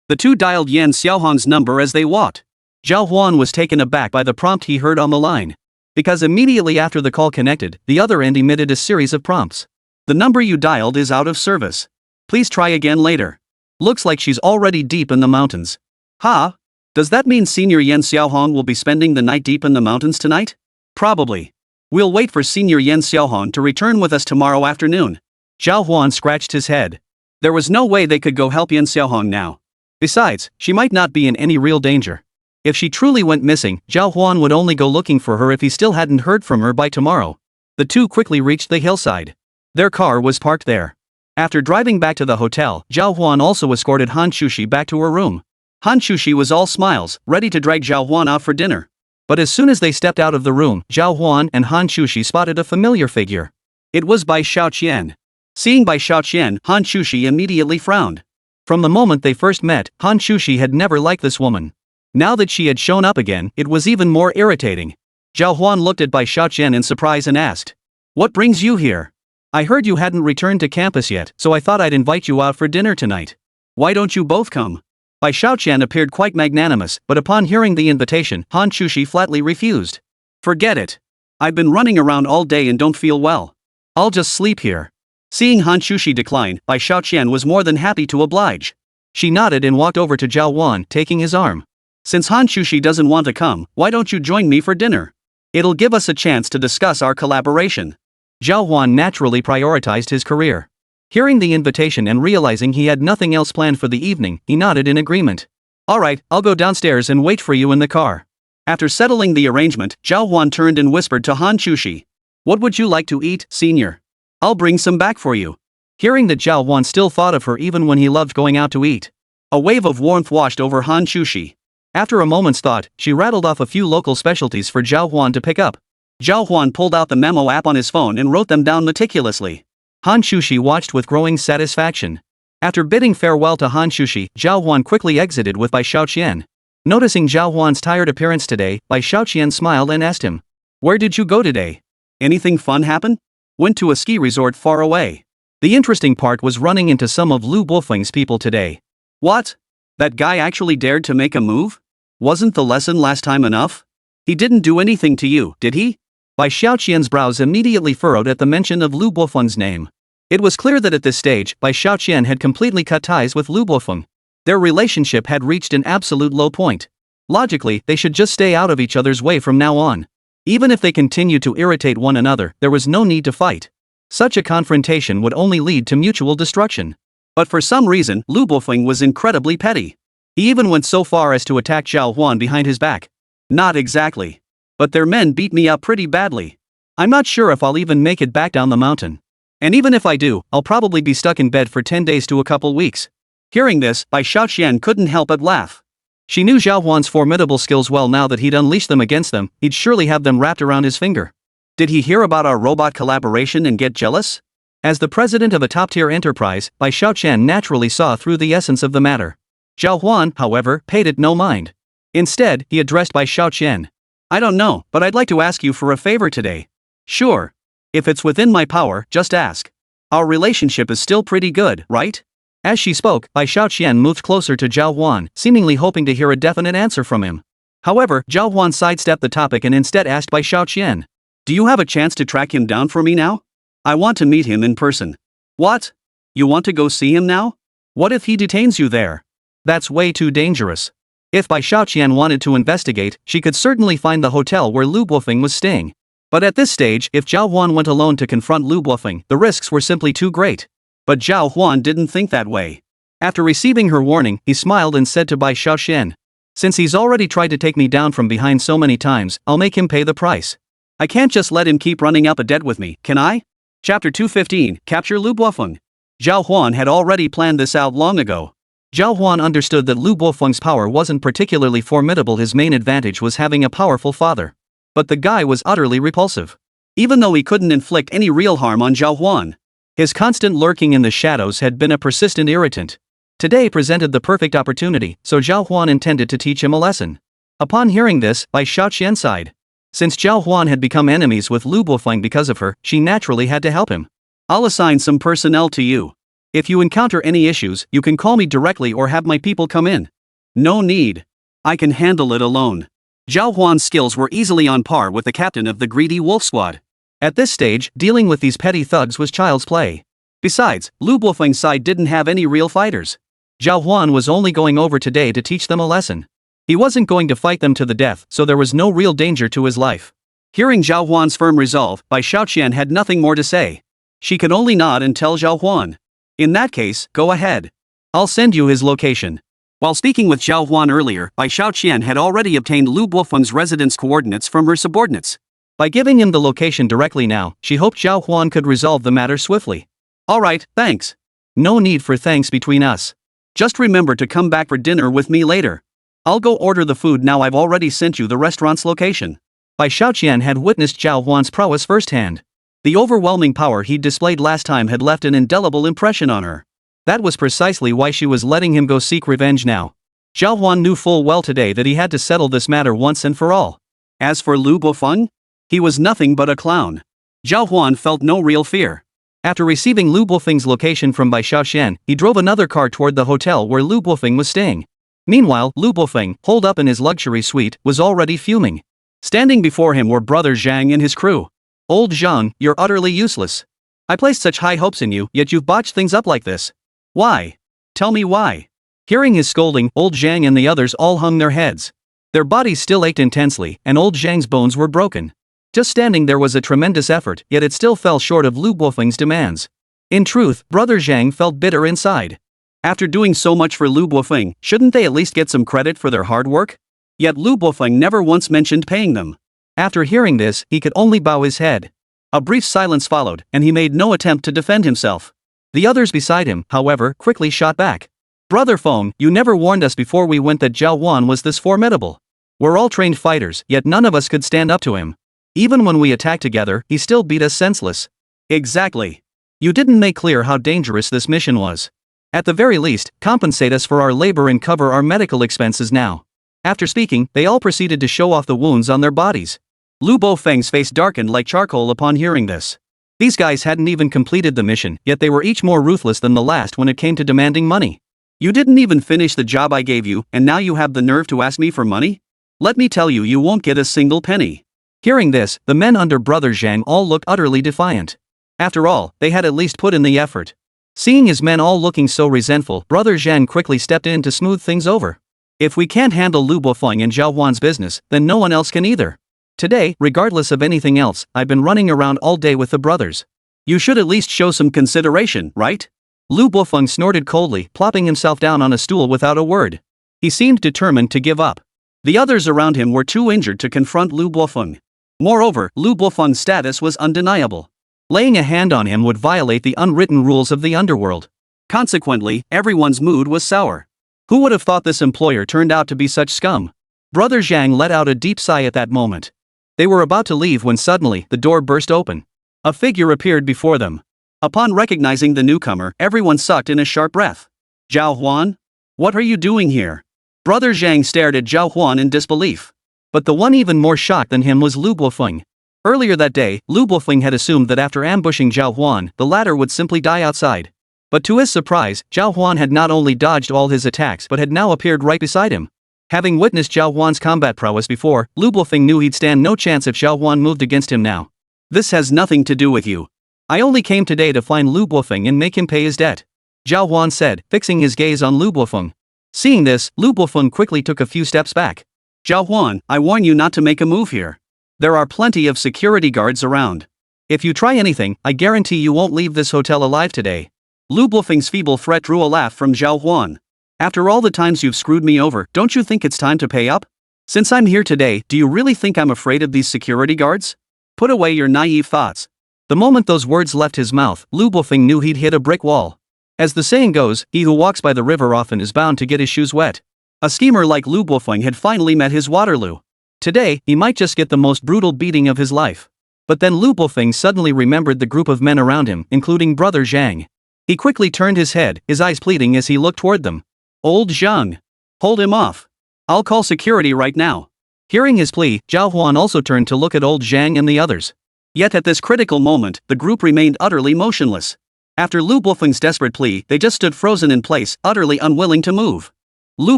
The two dialed Yan Xiaohong's number as they walked. Zhào Huān was taken aback by the prompt he heard on the line. Because immediately after the call connected, the other end emitted a series of prompts. "The number you dialed is out of service. Please try again later. Looks like she's already deep in the mountains." "Ha? Does that mean Senior Yan Xiaohong will be spending the night deep in the mountains tonight?" "Probably. We'll wait for Senior Yan Xiaohong to return with us tomorrow afternoon." Zhào Huān scratched his head. There was no way they could go help Yan Xiaohong now. Besides, she might not be in any real danger. If she truly went missing, Zhào Huān would only go looking for her if he still hadn't heard from her by tomorrow. The two quickly reached the hillside. Their car was parked there. After driving back to the hotel, Zhào Huān also escorted Hán Chǔxī back to her room. Hán Chǔxī was all smiles, ready to drag Zhào Huān out for dinner. But as soon as they stepped out of the room, Zhào Huān and Hán Chǔxī spotted a familiar figure. It was Bai Xiaoqian. Seeing Bai Xiaoqian, Hán Chǔxī immediately frowned. From the moment they first met, Hán Chǔxī had never liked this woman. Now that she had shown up again, it was even more irritating. Zhào Huān looked at Bai Xiaoqian in surprise and asked, "What brings you here? I heard you hadn't returned to campus yet, so I thought I'd invite you out for dinner tonight. Why don't you both come?" Bai Xiaoqian appeared quite magnanimous, but upon hearing the invitation, Hán Chǔxī flatly refused. "Forget it. I've been running around all day and don't feel well. I'll just sleep here." Seeing Hán Chǔxī decline, Bai Xiaoqian was more than happy to oblige. She nodded and walked over to Zhào Huān, taking his arm. "Since Hán Chǔxī doesn't want to come, why don't you join me for dinner? It'll give us a chance to discuss our collaboration." Zhào Huān naturally prioritized his career. Hearing the invitation and realizing he had nothing else planned for the evening, he nodded in agreement. "Alright, I'll go downstairs and wait for you in the car." After settling the arrangement, Zhào Huān turned and whispered to Hán Chǔxī, "What would you like to eat, senior? I'll bring some back for you." Hearing that Zhào Huān still thought of her even when he loved going out to eat, a wave of warmth washed over Hán Chǔxī. After a moment's thought, she rattled off a few local specialties for Zhào Huān to pick up. Zhào Huān pulled out the memo app on his phone and wrote them down meticulously. Hán Chǔxī watched with growing satisfaction. After bidding farewell to Hán Chǔxī, Zhào Huān quickly exited with Bai Xiaoqian. Noticing Zhào Huān's tired appearance today, Bai Xiaoqian smiled and asked him, "Where did you go today? Anything fun happen?" "Went to a ski resort far away." The interesting part was running into some of Lu Buofeng's people today. "What? That guy actually dared to make a move? Wasn't the lesson last time enough? He didn't do anything to you, did he?" Bai Xiaoqian's brows immediately furrowed at the mention of Lu Buofeng's name. It was clear that at this stage, Bai Xiaoqian had completely cut ties with Lu Buofeng. Their relationship had reached an absolute low point. Logically, they should just stay out of each other's way from now on. Even if they continued to irritate one another, there was no need to fight. Such a confrontation would only lead to mutual destruction. But for some reason, Lu Buofeng was incredibly petty. He even went so far as to attack Zhào Huān behind his back. "Not exactly. But their men beat me up pretty badly. I'm not sure if I'll even make it back down the mountain. And even if I do, I'll probably be stuck in bed for 10 days to a couple weeks." Hearing this, Bai Xiaoqian couldn't help but laugh. She knew Zhào Huān's formidable skills well. Now that he'd unleashed them against them, he'd surely have them wrapped around his finger. Did he hear about our robot collaboration and get jealous? As the president of a top-tier enterprise, Bai Xiaoqian naturally saw through the essence of the matter. Zhào Huān, however, paid it no mind. Instead, he addressed Bai Xiaoqian. "I don't know, but I'd like to ask you for a favor today." "Sure. If it's within my power, just ask. Our relationship is still pretty good, right?" As she spoke, Bai Xiaoqian moved closer to Zhào Huān, seemingly hoping to hear a definite answer from him. However, Zhào Huān sidestepped the topic and instead asked Bai Xiaoqian, "Do you have a chance to track him down for me now? I want to meet him in person." "What? You want to go see him now? What if he detains you there?" "That's way too dangerous." If Bai Xiaoqian wanted to investigate, she could certainly find the hotel where Lu Buofeng was staying. But at this stage, if Zhào Huān went alone to confront Lu Buofeng, the risks were simply too great. But Zhào Huān didn't think that way. After receiving her warning, he smiled and said to Bai Xiaoqian, "Since he's already tried to take me down from behind so many times, I'll make him pay the price. I can't just let him keep running up a debt with me, can I?" Chapter 215, Capture Lu Buofeng. Zhào Huān had already planned this out long ago. Zhào Huān understood that Lu Buofeng's power wasn't particularly formidable. His main advantage was having a powerful father. But the guy was utterly repulsive. Even though he couldn't inflict any real harm on Zhào Huān, his constant lurking in the shadows had been a persistent irritant. Today presented the perfect opportunity, so Zhào Huān intended to teach him a lesson. Upon hearing this, Bai Xiaoqian sighed. Since Zhào Huān had become enemies with Lu Buofeng because of her, she naturally had to help him. "I'll assign some personnel to you. If you encounter any issues, you can call me directly or have my people come in." "No need. I can handle it alone." Zhào Huān's skills were easily on par with the captain of the greedy wolf squad. At this stage, dealing with these petty thugs was child's play. Besides, Lu Buofeng's side didn't have any real fighters. Zhào Huān was only going over today to teach them a lesson. He wasn't going to fight them to the death, so there was no real danger to his life. Hearing Zhào Huān's firm resolve, Bai Xiaoqian had nothing more to say. She could only nod and tell Zhào Huān, "In that case, go ahead. I'll send you his location." While speaking with Zhào Huān earlier, Bai Xiaoqian had already obtained Lu Buofeng's residence coordinates from her subordinates. By giving him the location directly now, she hoped Zhào Huān could resolve the matter swiftly. "Alright, thanks." "No need for thanks between us. Just remember to come back for dinner with me later. I'll go order the food now. I've already sent you the restaurant's location. Bai Xiaoqian had witnessed Zhào Huān's prowess firsthand. The overwhelming power he'd displayed last time had left an indelible impression on her. That was precisely why she was letting him go seek revenge now. Zhào Huān knew full well today that he had to settle this matter once and for all. As for Lu Bofeng, he was nothing but a clown. Zhào Huān felt no real fear. After receiving Lu Bofeng's location from Bai Xiaoqian, he drove another car toward the hotel where Lu Bofeng was staying. Meanwhile, Lu Bofeng, holed up in his luxury suite, was already fuming. Standing before him were brother Zhang and his crew. Old Zhang, you're utterly useless. I placed such high hopes in you, yet you've botched things up like this. Why? Tell me why. Hearing his scolding, old Zhang and the others all hung their heads. Their bodies still ached intensely, and old Zhang's bones were broken. Just standing there was a tremendous effort, yet it still fell short of Lu Bofeng's demands. In truth, brother Zhang felt bitter inside. After doing so much for Lu Bofeng, shouldn't they at least get some credit for their hard work? Yet Lu Bofeng never once mentioned paying them. After hearing this, he could only bow his head. A brief silence followed, and he made no attempt to defend himself. The others beside him, however, quickly shot back. Brother Feng, you never warned us before we went that Zhào Huān was this formidable. We're all trained fighters, yet none of us could stand up to him. Even when we attacked together, he still beat us senseless. Exactly. You didn't make clear how dangerous this mission was. At the very least, compensate us for our labor and cover our medical expenses now. After speaking, they all proceeded to show off the wounds on their bodies. Lu Bofeng's face darkened like charcoal upon hearing this. These guys hadn't even completed the mission, yet they were each more ruthless than the last when it came to demanding money. You didn't even finish the job I gave you, and now you have the nerve to ask me for money? Let me tell you, you won't get a single penny. Hearing this, the men under brother Zhang all looked utterly defiant. After all, they had at least put in the effort. Seeing his men all looking so resentful, brother Zhang quickly stepped in to smooth things over. If we can't handle Lu Bofeng and Zhào Huān's business, then no one else can either. Today, regardless of anything else, I've been running around all day with the brothers. You should at least show some consideration, right? Lu Bofeng snorted coldly, plopping himself down on a stool without a word. He seemed determined to give up. The others around him were too injured to confront Lu Bofeng. Moreover, Lu Bofeng's status was undeniable. Laying a hand on him would violate the unwritten rules of the underworld. Consequently, everyone's mood was sour. Who would have thought this employer turned out to be such scum? Brother Zhang let out a deep sigh at that moment. They were about to leave when suddenly, the door burst open. A figure appeared before them. Upon recognizing the newcomer, everyone sucked in a sharp breath. Zhào Huān? What are you doing here? Brother Zhang stared at Zhào Huān in disbelief. But the one even more shocked than him was Lu Bofeng. Earlier that day, Lu Bofeng had assumed that after ambushing Zhào Huān, the latter would simply die outside. But to his surprise, Zhào Huān had not only dodged all his attacks but had now appeared right beside him. Having witnessed Zhào Huān's combat prowess before, Lu Bofeng knew he'd stand no chance if Zhào Huān moved against him now. This has nothing to do with you. I only came today to find Lu Bofeng and make him pay his debt, Zhào Huān said, fixing his gaze on Lu Bofeng. Seeing this, Lu Bofeng quickly took a few steps back. Zhào Huān, I warn you not to make a move here. There are plenty of security guards around. If you try anything, I guarantee you won't leave this hotel alive today. Lu Bofeng's feeble threat drew a laugh from Zhào Huān. After all the times you've screwed me over, don't you think it's time to pay up? Since I'm here today, do you really think I'm afraid of these security guards? Put away your naive thoughts. The moment those words left his mouth, Lu Bofeng knew he'd hit a brick wall. As the saying goes, he who walks by the river often is bound to get his shoes wet. A schemer like Lu Bofeng had finally met his Waterloo. Today, he might just get the most brutal beating of his life. But then Lu Bofeng suddenly remembered the group of men around him, including brother Zhang. He quickly turned his head, his eyes pleading as he looked toward them. Old Zhang. Hold him off. I'll call security right now. Hearing his plea, Zhào Huān also turned to look at old Zhang and the others. Yet at this critical moment, the group remained utterly motionless. After Lu Bofeng's desperate plea, they just stood frozen in place, utterly unwilling to move. Lu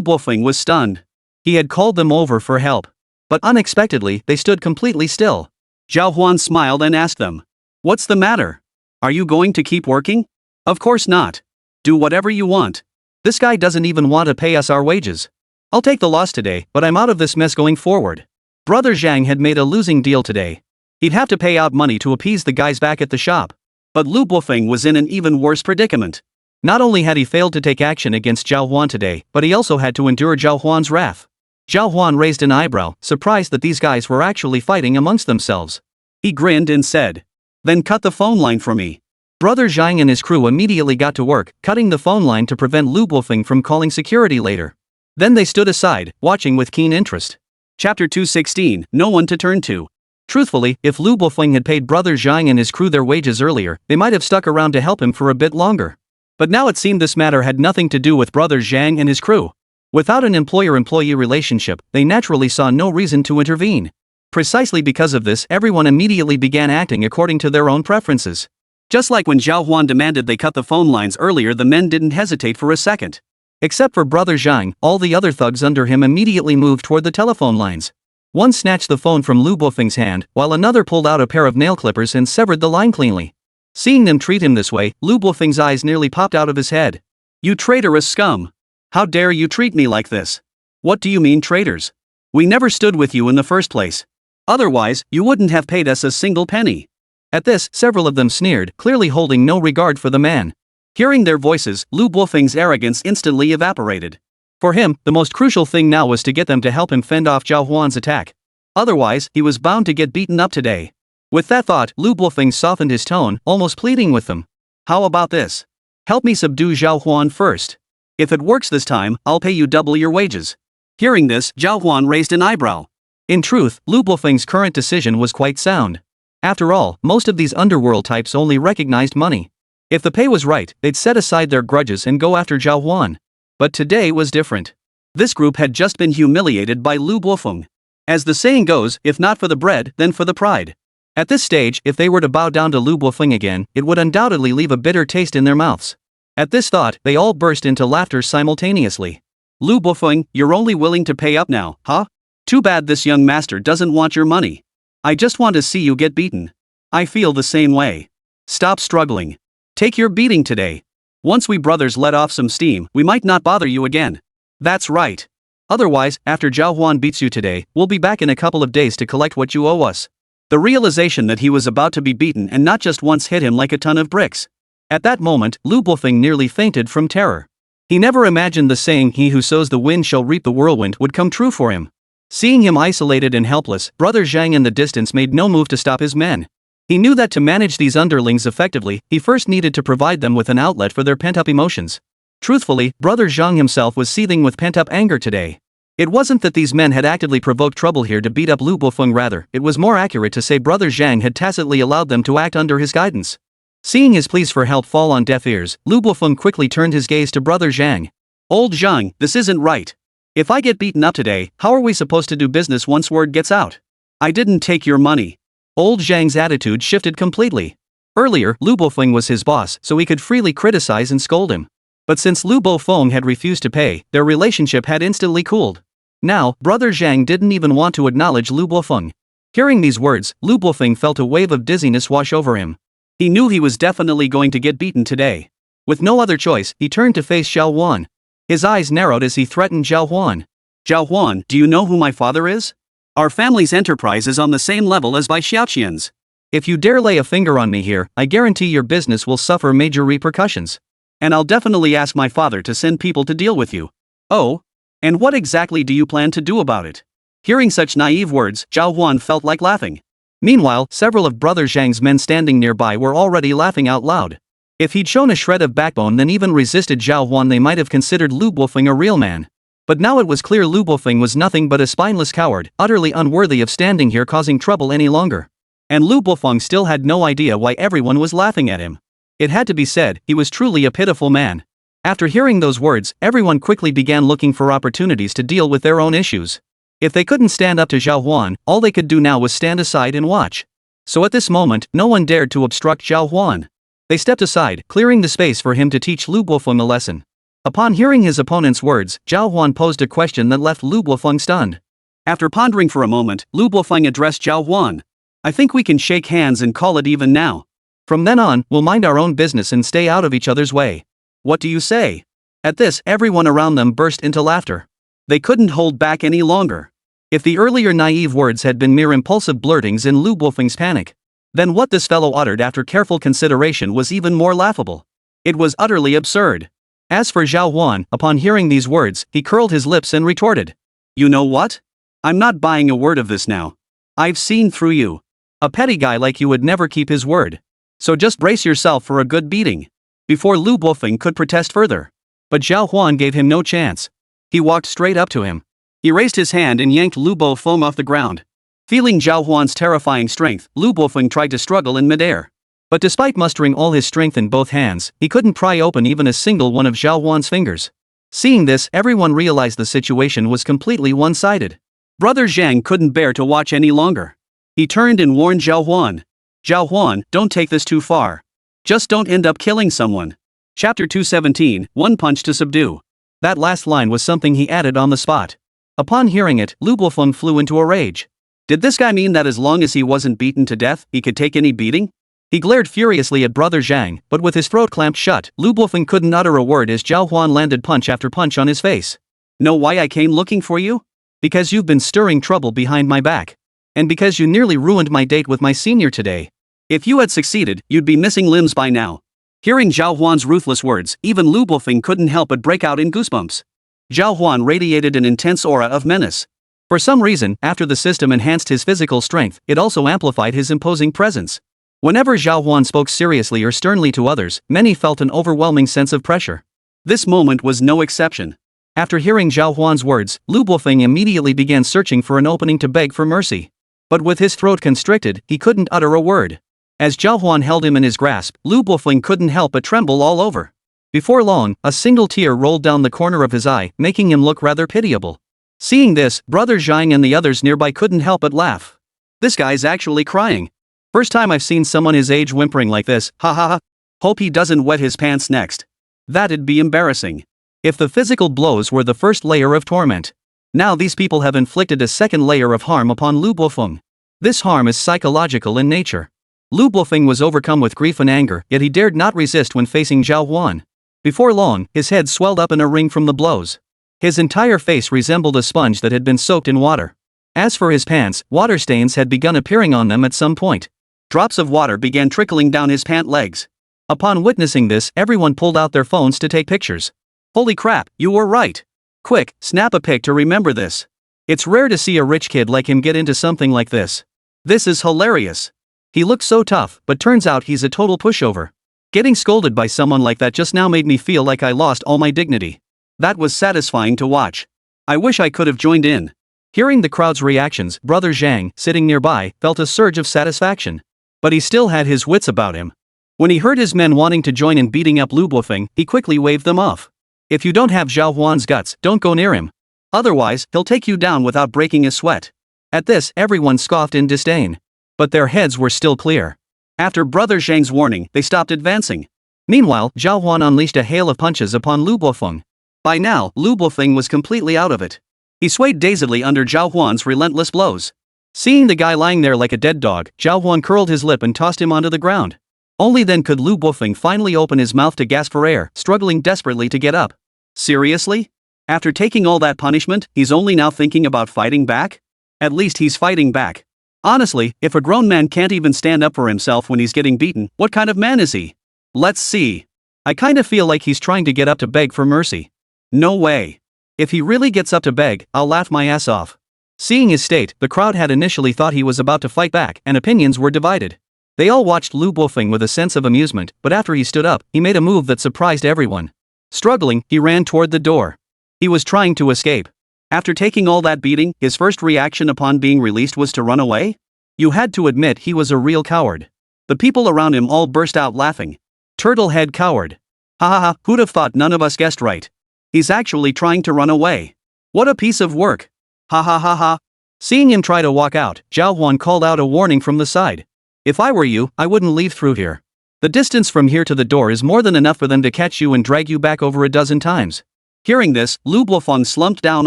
Bofeng was stunned. He had called them over for help. But unexpectedly, they stood completely still. Zhào Huān smiled and asked them, "What's the matter? Are you going to keep working?" "Of course not. Do whatever you want." "This guy doesn't even want to pay us our wages. I'll take the loss today, but I'm out of this mess going forward." Brother Zhang had made a losing deal today. He'd have to pay out money to appease the guys back at the shop. But Lu Bofeng was in an even worse predicament. Not only had he failed to take action against Zhào Huān today, but he also had to endure Zhào Huān's wrath. Zhào Huān raised an eyebrow, surprised that these guys were actually fighting amongst themselves. He grinned and said, "Then cut the phone line for me." Brother Zhang and his crew immediately got to work, cutting the phone line to prevent Lu Bofeng from calling security later. Then they stood aside, watching with keen interest. Chapter 216, No One to Turn to. Truthfully, if Lu Bofeng had paid Brother Zhang and his crew their wages earlier, they might have stuck around to help him for a bit longer. But now it seemed this matter had nothing to do with Brother Zhang and his crew. Without an employer-employee relationship, they naturally saw no reason to intervene. Precisely because of this, everyone immediately began acting according to their own preferences. Just like when Zhào Huān demanded they cut the phone lines earlier, the men didn't hesitate for a second. Except for Brother Zhang, all the other thugs under him immediately moved toward the telephone lines. One snatched the phone from Lu Bofeng's hand, while another pulled out a pair of nail clippers and severed the line cleanly. Seeing them treat him this way, Lu Bofeng's eyes nearly popped out of his head. You traitorous scum! How dare you treat me like this? What do you mean, traitors? We never stood with you in the first place. Otherwise, you wouldn't have paid us a single penny. At this, several of them sneered, clearly holding no regard for the man. Hearing their voices, Lu Bofeng's arrogance instantly evaporated. For him, the most crucial thing now was to get them to help him fend off Zhào Huān's attack. Otherwise, he was bound to get beaten up today. With that thought, Lu Bofeng softened his tone, almost pleading with them. How about this? Help me subdue Zhào Huān first. If it works this time, I'll pay you double your wages. Hearing this, Zhào Huān raised an eyebrow. In truth, Lu Bofeng's current decision was quite sound. After all, most of these underworld types only recognized money. If the pay was right, they'd set aside their grudges and go after Zhào Huān. But today was different. This group had just been humiliated by Lu Bofeng. As the saying goes, if not for the bread, then for the pride. At this stage, if they were to bow down to Lu Bofeng again, it would undoubtedly leave a bitter taste in their mouths. At this thought, they all burst into laughter simultaneously. Lu Bofeng, you're only willing to pay up now, huh? Too bad this young master doesn't want your money. I just want to see you get beaten. I feel the same way. Stop struggling. Take your beating today. Once we brothers let off some steam, we might not bother you again. That's right. Otherwise, after Zhào Huān beats you today, we'll be back in a couple of days to collect what you owe us. The realization that he was about to be beaten and not just once hit him like a ton of bricks. At that moment, Lu Bofeng nearly fainted from terror. He never imagined the saying, "He who sows the wind shall reap the whirlwind," would come true for him. Seeing him isolated and helpless, Brother Zhang in the distance made no move to stop his men. He knew that to manage these underlings effectively, he first needed to provide them with an outlet for their pent-up emotions. Truthfully, Brother Zhang himself was seething with pent-up anger today. It wasn't that these men had actively provoked trouble here to beat up Lu Bofeng, rather, it was more accurate to say Brother Zhang had tacitly allowed them to act under his guidance. Seeing his pleas for help fall on deaf ears, Lu Bofeng quickly turned his gaze to Brother Zhang. Old Zhang, this isn't right. If I get beaten up today, how are we supposed to do business once word gets out? I didn't take your money. Old Zhang's attitude shifted completely. Earlier, Lu Bofeng was his boss, so he could freely criticize and scold him. But since Lu Bofeng had refused to pay, their relationship had instantly cooled. Now, Brother Zhang didn't even want to acknowledge Lu Bofeng. Hearing these words, Lu Bofeng felt a wave of dizziness wash over him. He knew he was definitely going to get beaten today. With no other choice, he turned to face Zhào Huān. His eyes narrowed as he threatened Zhào Huān. Zhào Huān, do you know who my father is? Our family's enterprise is on the same level as Bai Xiaoqian's. If you dare lay a finger on me here, I guarantee your business will suffer major repercussions. And I'll definitely ask my father to send people to deal with you. Oh? And what exactly do you plan to do about it? Hearing such naive words, Zhào Huān felt like laughing. Meanwhile, several of Brother Zhang's men standing nearby were already laughing out loud. If he'd shown a shred of backbone then even resisted Zhào Huān, they might have considered Lu Bofeng a real man. But now it was clear Lu Bofeng was nothing but a spineless coward, utterly unworthy of standing here causing trouble any longer. And Lu Bofeng still had no idea why everyone was laughing at him. It had to be said, he was truly a pitiful man. After hearing those words, everyone quickly began looking for opportunities to deal with their own issues. If they couldn't stand up to Zhào Huān, all they could do now was stand aside and watch. So at this moment, no one dared to obstruct Zhào Huān. They stepped aside, clearing the space for him to teach Lu Bofeng a lesson. Upon hearing his opponent's words, Zhào Huān posed a question that left Lu Bofeng stunned. After pondering for a moment, Lu Bofeng addressed Zhào Huān. I think we can shake hands and call it even now. From then on, we'll mind our own business and stay out of each other's way. What do you say? At this, everyone around them burst into laughter. They couldn't hold back any longer. If the earlier naive words had been mere impulsive blurtings in Lu Bofeng's panic, then what this fellow uttered after careful consideration was even more laughable. It was utterly absurd. As for Zhào Huān, upon hearing these words, he curled his lips and retorted. You know what? I'm not buying a word of this now. I've seen through you. A petty guy like you would never keep his word. So just brace yourself for a good beating. Before Lu Bofeng could protest further. But Zhao Huān gave him no chance. He walked straight up to him. He raised his hand and yanked Lu Bofeng off the ground. Feeling Zhao Huān's terrifying strength, Lu Bofeng tried to struggle in midair. But despite mustering all his strength in both hands, he couldn't pry open even a single one of Zhao Huān's fingers. Seeing this, everyone realized the situation was completely one-sided. Brother Zhang couldn't bear to watch any longer. He turned and warned Zhao Huān. Zhao Huān, don't take this too far. Just don't end up killing someone. Chapter 217, One Punch to Subdue. That last line was something he added on the spot. Upon hearing it, Lu Bofeng flew into a rage. Did this guy mean that as long as he wasn't beaten to death, he could take any beating? He glared furiously at Brother Zhang, but with his throat clamped shut, Lu Bofeng couldn't utter a word as Zhao Huān landed punch after punch on his face. Know why I came looking for you? Because you've been stirring trouble behind my back. And because you nearly ruined my date with my senior today. If you had succeeded, you'd be missing limbs by now. Hearing Zhao Huān's ruthless words, even Lu Bofeng couldn't help but break out in goosebumps. Zhao Huān radiated an intense aura of menace. For some reason, after the system enhanced his physical strength, it also amplified his imposing presence. Whenever Zhao Huān spoke seriously or sternly to others, many felt an overwhelming sense of pressure. This moment was no exception. After hearing Zhao Huān's words, Lu Bofeng immediately began searching for an opening to beg for mercy. But with his throat constricted, he couldn't utter a word. As Zhao Huān held him in his grasp, Lu Bofeng couldn't help but tremble all over. Before long, a single tear rolled down the corner of his eye, making him look rather pitiable. Seeing this, Brother Zhang and the others nearby couldn't help but laugh. This guy's actually crying. First time I've seen someone his age whimpering like this, ha ha ha. Hope he doesn't wet his pants next. That'd be embarrassing. If the physical blows were the first layer of torment. Now these people have inflicted a second layer of harm upon Lu Bofeng. This harm is psychological in nature. Lu Bofeng was overcome with grief and anger, yet he dared not resist when facing Zhao Huān. Before long, his head swelled up in a ring from the blows. His entire face resembled a sponge that had been soaked in water. As for his pants, water stains had begun appearing on them at some point. Drops of water began trickling down his pant legs. Upon witnessing this, everyone pulled out their phones to take pictures. Holy crap, you were right. Quick, snap a pic to remember this. It's rare to see a rich kid like him get into something like this. This is hilarious. He looks so tough, but turns out he's a total pushover. Getting scolded by someone like that just now made me feel like I lost all my dignity. That was satisfying to watch. I wish I could have joined in. Hearing the crowd's reactions, Brother Zhang, sitting nearby, felt a surge of satisfaction. But he still had his wits about him. When he heard his men wanting to join in beating up Lu Bofeng, he quickly waved them off. If you don't have Zhao Huān's guts, don't go near him. Otherwise, he'll take you down without breaking a sweat. At this, everyone scoffed in disdain. But their heads were still clear. After Brother Zhang's warning, they stopped advancing. Meanwhile, Zhao Huān unleashed a hail of punches upon Lu Bofeng. By now, Lu Bofeng was completely out of it. He swayed dazedly under Zhao Huān's relentless blows. Seeing the guy lying there like a dead dog, Zhao Huān curled his lip and tossed him onto the ground. Only then could Lu Bofeng finally open his mouth to gasp for air, struggling desperately to get up. Seriously? After taking all that punishment, he's only now thinking about fighting back? At least he's fighting back. Honestly, if a grown man can't even stand up for himself when he's getting beaten, what kind of man is he? Let's see. I kinda feel like he's trying to get up to beg for mercy. No way. If he really gets up to beg, I'll laugh my ass off. Seeing his state, the crowd had initially thought he was about to fight back, and opinions were divided. They all watched Lu Bofeng with a sense of amusement, but after he stood up, he made a move that surprised everyone. Struggling, he ran toward the door. He was trying to escape. After taking all that beating, his first reaction upon being released was to run away? You had to admit he was a real coward. The people around him all burst out laughing. Turtlehead coward. Ha ha ha, who'd have thought none of us guessed right? He's actually trying to run away. What a piece of work. Ha ha ha ha. Seeing him try to walk out, Zhao Huān called out a warning from the side. If I were you, I wouldn't leave through here. The distance from here to the door is more than enough for them to catch you and drag you back over a dozen times. Hearing this, Lu Bofeng slumped down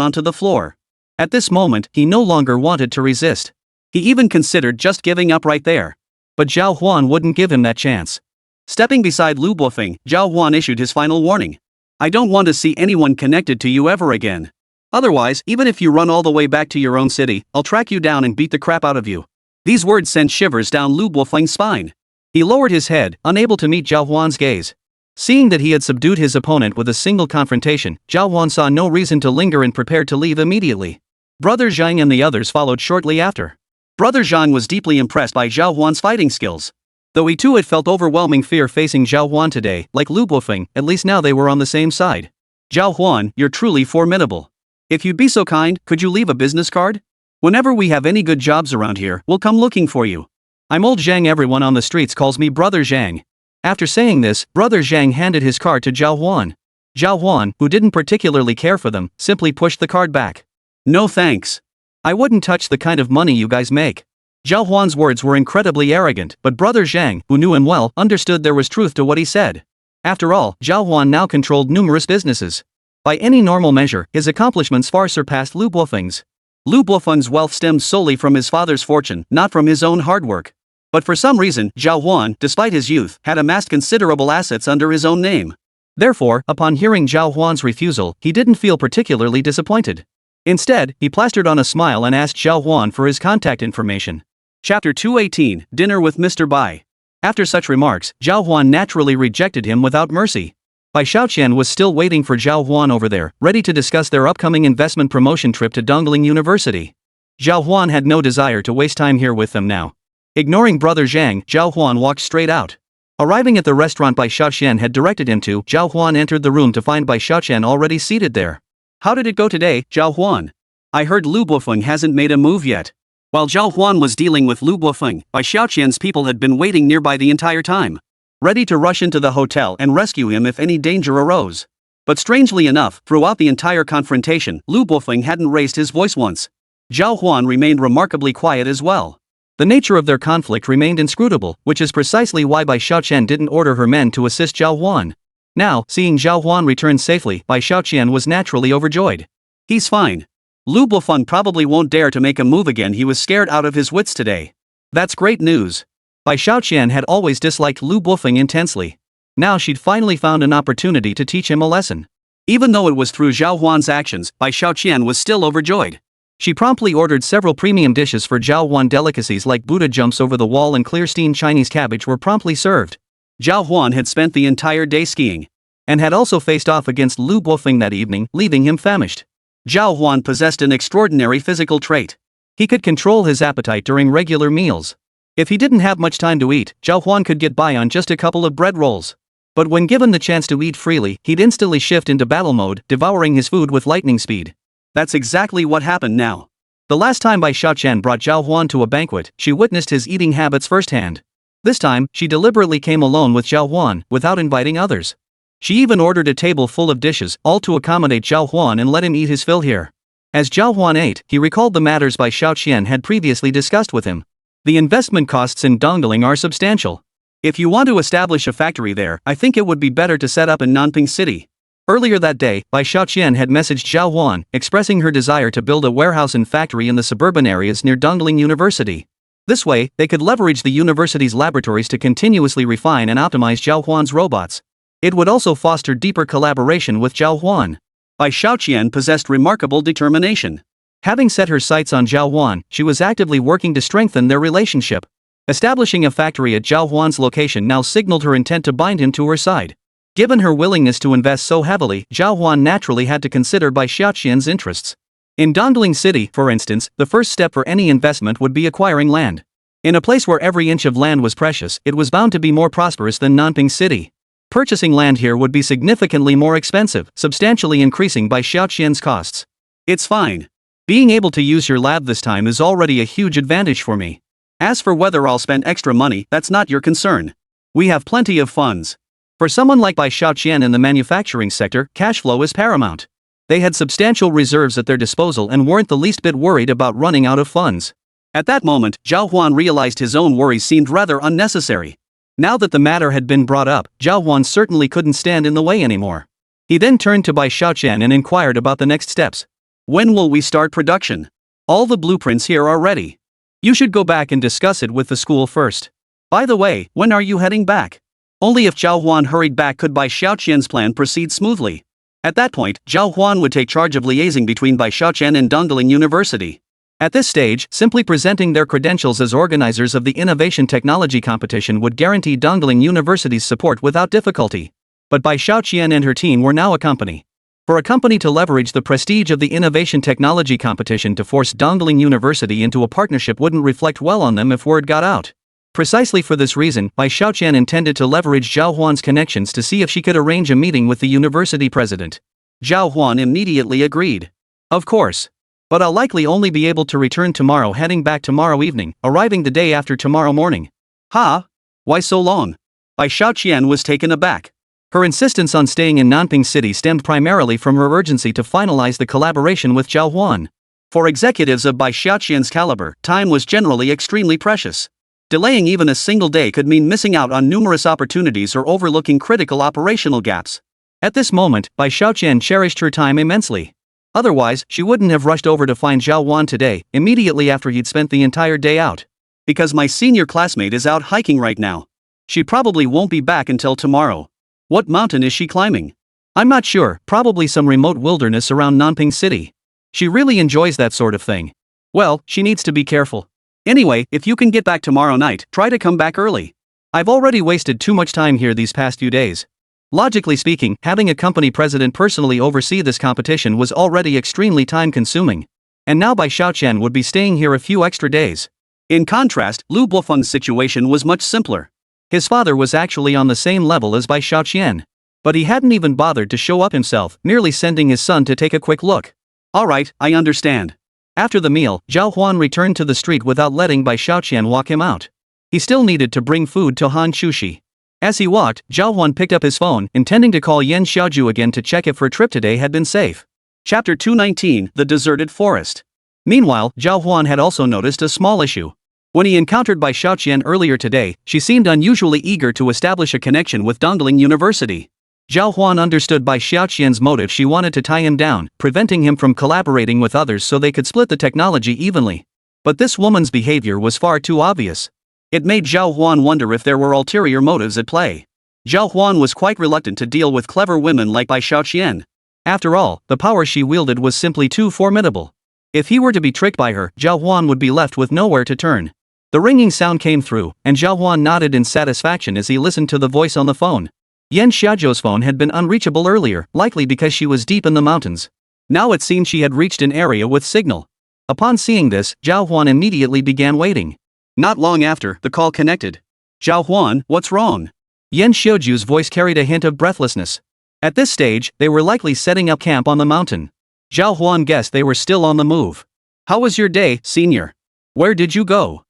onto the floor. At this moment, he no longer wanted to resist. He even considered just giving up right there. But Zhao Huān wouldn't give him that chance. Stepping beside Lu Bofeng, Zhao Huān issued his final warning. I don't want to see anyone connected to you ever again. Otherwise, even if you run all the way back to your own city, I'll track you down and beat the crap out of you. These words sent shivers down Lu Bofeng's spine. He lowered his head, unable to meet Zhao Huān's gaze. Seeing that he had subdued his opponent with a single confrontation, Zhao Huān saw no reason to linger and prepared to leave immediately. Brother Zhang and the others followed shortly after. Brother Zhang was deeply impressed by Zhao Huān's fighting skills. Though he too had felt overwhelming fear facing Zhào Huān today, like Lu Buofeng, at least now they were on the same side. Zhào Huān, you're truly formidable. If you'd be so kind, could you leave a business card? Whenever we have any good jobs around here, we'll come looking for you. I'm old Zhang, everyone on the streets calls me Brother Zhang. After saying this, Brother Zhang handed his card to Zhào Huān. Zhào Huān, who didn't particularly care for them, simply pushed the card back. No thanks. I wouldn't touch the kind of money you guys make. Zhào Huān's words were incredibly arrogant, but Brother Zhang, who knew him well, understood there was truth to what he said. After all, Zhào Huān now controlled numerous businesses. By any normal measure, his accomplishments far surpassed Lu Buofeng's. Lu Buofeng's wealth stemmed solely from his father's fortune, not from his own hard work. But for some reason, Zhào Huān, despite his youth, had amassed considerable assets under his own name. Therefore, upon hearing Zhào Huān's refusal, he didn't feel particularly disappointed. Instead, he plastered on a smile and asked Zhào Huān for his contact information. Chapter 218, Dinner with Mr. Bai. After such remarks, Zhào Huān naturally rejected him without mercy. Bai Xiaoqian was still waiting for Zhào Huān over there, ready to discuss their upcoming investment promotion trip to Dongling University. Zhào Huān had no desire to waste time here with them now. Ignoring Brother Zhang, Zhào Huān walked straight out. Arriving at the restaurant Bai Xiaoqian had directed him to, Zhào Huān entered the room to find Bai Xiaoqian already seated there. How did it go today, Zhào Huān? I heard Lu Buofeng hasn't made a move yet. While Zhào Huān was dealing with Lu Buofeng, Bai Xiaoqian's people had been waiting nearby the entire time, ready to rush into the hotel and rescue him if any danger arose. But strangely enough, throughout the entire confrontation, Lu Buofeng hadn't raised his voice once. Zhào Huān remained remarkably quiet as well. The nature of their conflict remained inscrutable, which is precisely why Bai Xiaoqian didn't order her men to assist Zhào Huān. Now, seeing Zhào Huān return safely, Bai Xiaoqian was naturally overjoyed. He's fine. Lu Buofeng probably won't dare to make a move again. He was scared out of his wits today. That's great news. Bai Xiaoqian had always disliked Lu Buofeng intensely. Now she'd finally found an opportunity to teach him a lesson. Even though it was through Zhào Huān's actions, Bai Xiaoqian was still overjoyed. She promptly ordered several premium dishes for Zhào Huān. Delicacies like Buddha jumps over the wall and clear steamed Chinese cabbage were promptly served. Zhào Huān had spent the entire day skiing, and had also faced off against Lu Buofeng that evening, leaving him famished. Zhào Huān possessed an extraordinary physical trait. He could control his appetite during regular meals. If he didn't have much time to eat, Zhào Huān could get by on just a couple of bread rolls. But when given the chance to eat freely, he'd instantly shift into battle mode, devouring his food with lightning speed. That's exactly what happened now. The last time Bai Xiaoqian brought Zhào Huān to a banquet, she witnessed his eating habits firsthand. This time, she deliberately came alone with Zhào Huān, without inviting others. She even ordered a table full of dishes, all to accommodate Zhào Huān and let him eat his fill here. As Zhào Huān ate, he recalled the matters Bai Xiaoqian had previously discussed with him. The investment costs in Dongling are substantial. If you want to establish a factory there, I think it would be better to set up in Nanping City. Earlier that day, Bai Xiaoqian had messaged Zhào Huān, expressing her desire to build a warehouse and factory in the suburban areas near Dongling University. This way, they could leverage the university's laboratories to continuously refine and optimize Zhào Huān's robots. It would also foster deeper collaboration with Zhào Huān. Bai Xiaoqian possessed remarkable determination. Having set her sights on Zhào Huān, she was actively working to strengthen their relationship. Establishing a factory at Zhào Huān's location now signaled her intent to bind him to her side. Given her willingness to invest so heavily, Zhào Huān naturally had to consider Bai Xiaoqian's interests. In Dongling City, for instance, the first step for any investment would be acquiring land. In a place where every inch of land was precious, it was bound to be more prosperous than Nanping City. Purchasing land here would be significantly more expensive, substantially increasing Bai Xiaoqian's costs. It's fine. Being able to use your lab this time is already a huge advantage for me. As for whether I'll spend extra money, that's not your concern. We have plenty of funds. For someone like Bai Xiaoqian in the manufacturing sector, cash flow is paramount. They had substantial reserves at their disposal and weren't the least bit worried about running out of funds. At that moment, Zhào Huān realized his own worries seemed rather unnecessary. Now that the matter had been brought up, Zhào Huān certainly couldn't stand in the way anymore. He then turned to Bai Xiaoqian and inquired about the next steps. When will we start production? All the blueprints here are ready. You should go back and discuss it with the school first. By the way, when are you heading back? Only if Zhào Huān hurried back could Bai Xiaoqian's plan proceed smoothly. At that point, Zhào Huān would take charge of liaising between Bai Xiaoqian and Dongling University. At this stage, simply presenting their credentials as organizers of the Innovation Technology Competition would guarantee Dongling University's support without difficulty. But Bai Xiaoqian and her team were now a company. For a company to leverage the prestige of the Innovation Technology Competition to force Dongling University into a partnership wouldn't reflect well on them if word got out. Precisely for this reason, Bai Xiaoqian intended to leverage Zhào Huān's connections to see if she could arrange a meeting with the university president. Zhào Huān immediately agreed. Of course. But I'll likely only be able to return tomorrow, heading back tomorrow evening, arriving the day after tomorrow morning. Ha? Why so long? Bai Xiaoqian was taken aback. Her insistence on staying in Nanping City stemmed primarily from her urgency to finalize the collaboration with Zhào Huān. For executives of Bai Xiaoqian's caliber, time was generally extremely precious. Delaying even a single day could mean missing out on numerous opportunities or overlooking critical operational gaps. At this moment, Bai Xiaoqian cherished her time immensely. Otherwise, she wouldn't have rushed over to find Zhào Huān today, immediately after he'd spent the entire day out. Because my senior classmate is out hiking right now. She probably won't be back until tomorrow. What mountain is she climbing? I'm not sure, probably some remote wilderness around Nanping City. She really enjoys that sort of thing. Well, she needs to be careful. Anyway, if you can get back tomorrow night, try to come back early. I've already wasted too much time here these past few days. Logically speaking, having a company president personally oversee this competition was already extremely time-consuming. And now Bai Xiaoqian would be staying here a few extra days. In contrast, Lu Bofeng's situation was much simpler. His father was actually on the same level as Bai Xiaoqian. But he hadn't even bothered to show up himself, merely sending his son to take a quick look. Alright, I understand. After the meal, Zhào Huān returned to the street without letting Bai Xiaoqian walk him out. He still needed to bring food to Hán Chǔxī. As he walked, Zhào Huān picked up his phone, intending to call Yan Xiaoju again to check if her trip today had been safe. Chapter 219, The Deserted Forest. Meanwhile, Zhào Huān had also noticed a small issue. When he encountered Bai Xiaoqian earlier today, she seemed unusually eager to establish a connection with Dongling University. Zhào Huān understood Bai Xiaoqian's motive. She wanted to tie him down, preventing him from collaborating with others so they could split the technology evenly. But this woman's behavior was far too obvious. It made Zhào Huān wonder if there were ulterior motives at play. Zhào Huān was quite reluctant to deal with clever women like Bai Xiaoqian. After all, the power she wielded was simply too formidable. If he were to be tricked by her, Zhào Huān would be left with nowhere to turn. The ringing sound came through, and Zhào Huān nodded in satisfaction as he listened to the voice on the phone. Yan Xiaoju's phone had been unreachable earlier, likely because she was deep in the mountains. Now it seemed she had reached an area with signal. Upon seeing this, Zhào Huān immediately began waiting. Not long after, the call connected. Zhào Huān, what's wrong? Yan Xiaoju's voice carried a hint of breathlessness. At this stage, they were likely setting up camp on the mountain. Zhào Huān guessed they were still on the move. How was your day, senior? Where did you go?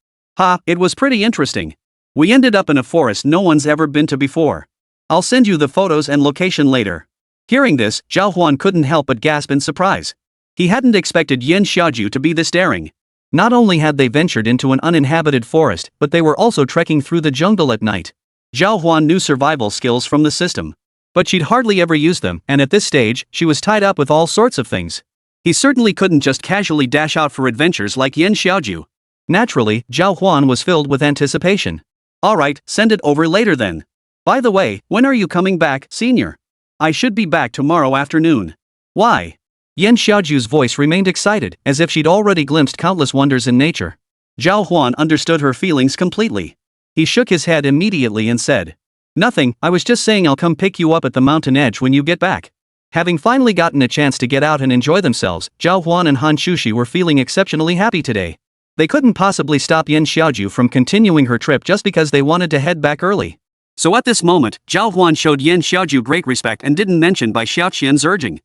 It was pretty interesting. We ended up in a forest no one's ever been to before. I'll send you the photos and location later. Hearing this, Zhào Huān couldn't help but gasp in surprise. He hadn't expected Yan Xiaoju to be this daring. Not only had they ventured into an uninhabited forest, but they were also trekking through the jungle at night. Zhào Huān knew survival skills from the system. But she'd hardly ever used them, and at this stage, she was tied up with all sorts of things. He certainly couldn't just casually dash out for adventures like Yan Xiaoju. Naturally, Zhào Huān was filled with anticipation. Alright, send it over later then. By the way, when are you coming back, senior? I should be back tomorrow afternoon. Why? Yan Xiaoju's voice remained excited, as if she'd already glimpsed countless wonders in nature. Zhào Huān understood her feelings completely. He shook his head immediately and said, "Nothing, I was just saying I'll come pick you up at the mountain edge when you get back." Having finally gotten a chance to get out and enjoy themselves, Zhào Huān and Hán Chǔxī were feeling exceptionally happy today. They couldn't possibly stop Yan Xiaoju from continuing her trip just because they wanted to head back early. So at this moment, Zhào Huān showed Yan Xiaoju great respect and didn't mention Bai Xiaoqian's urging.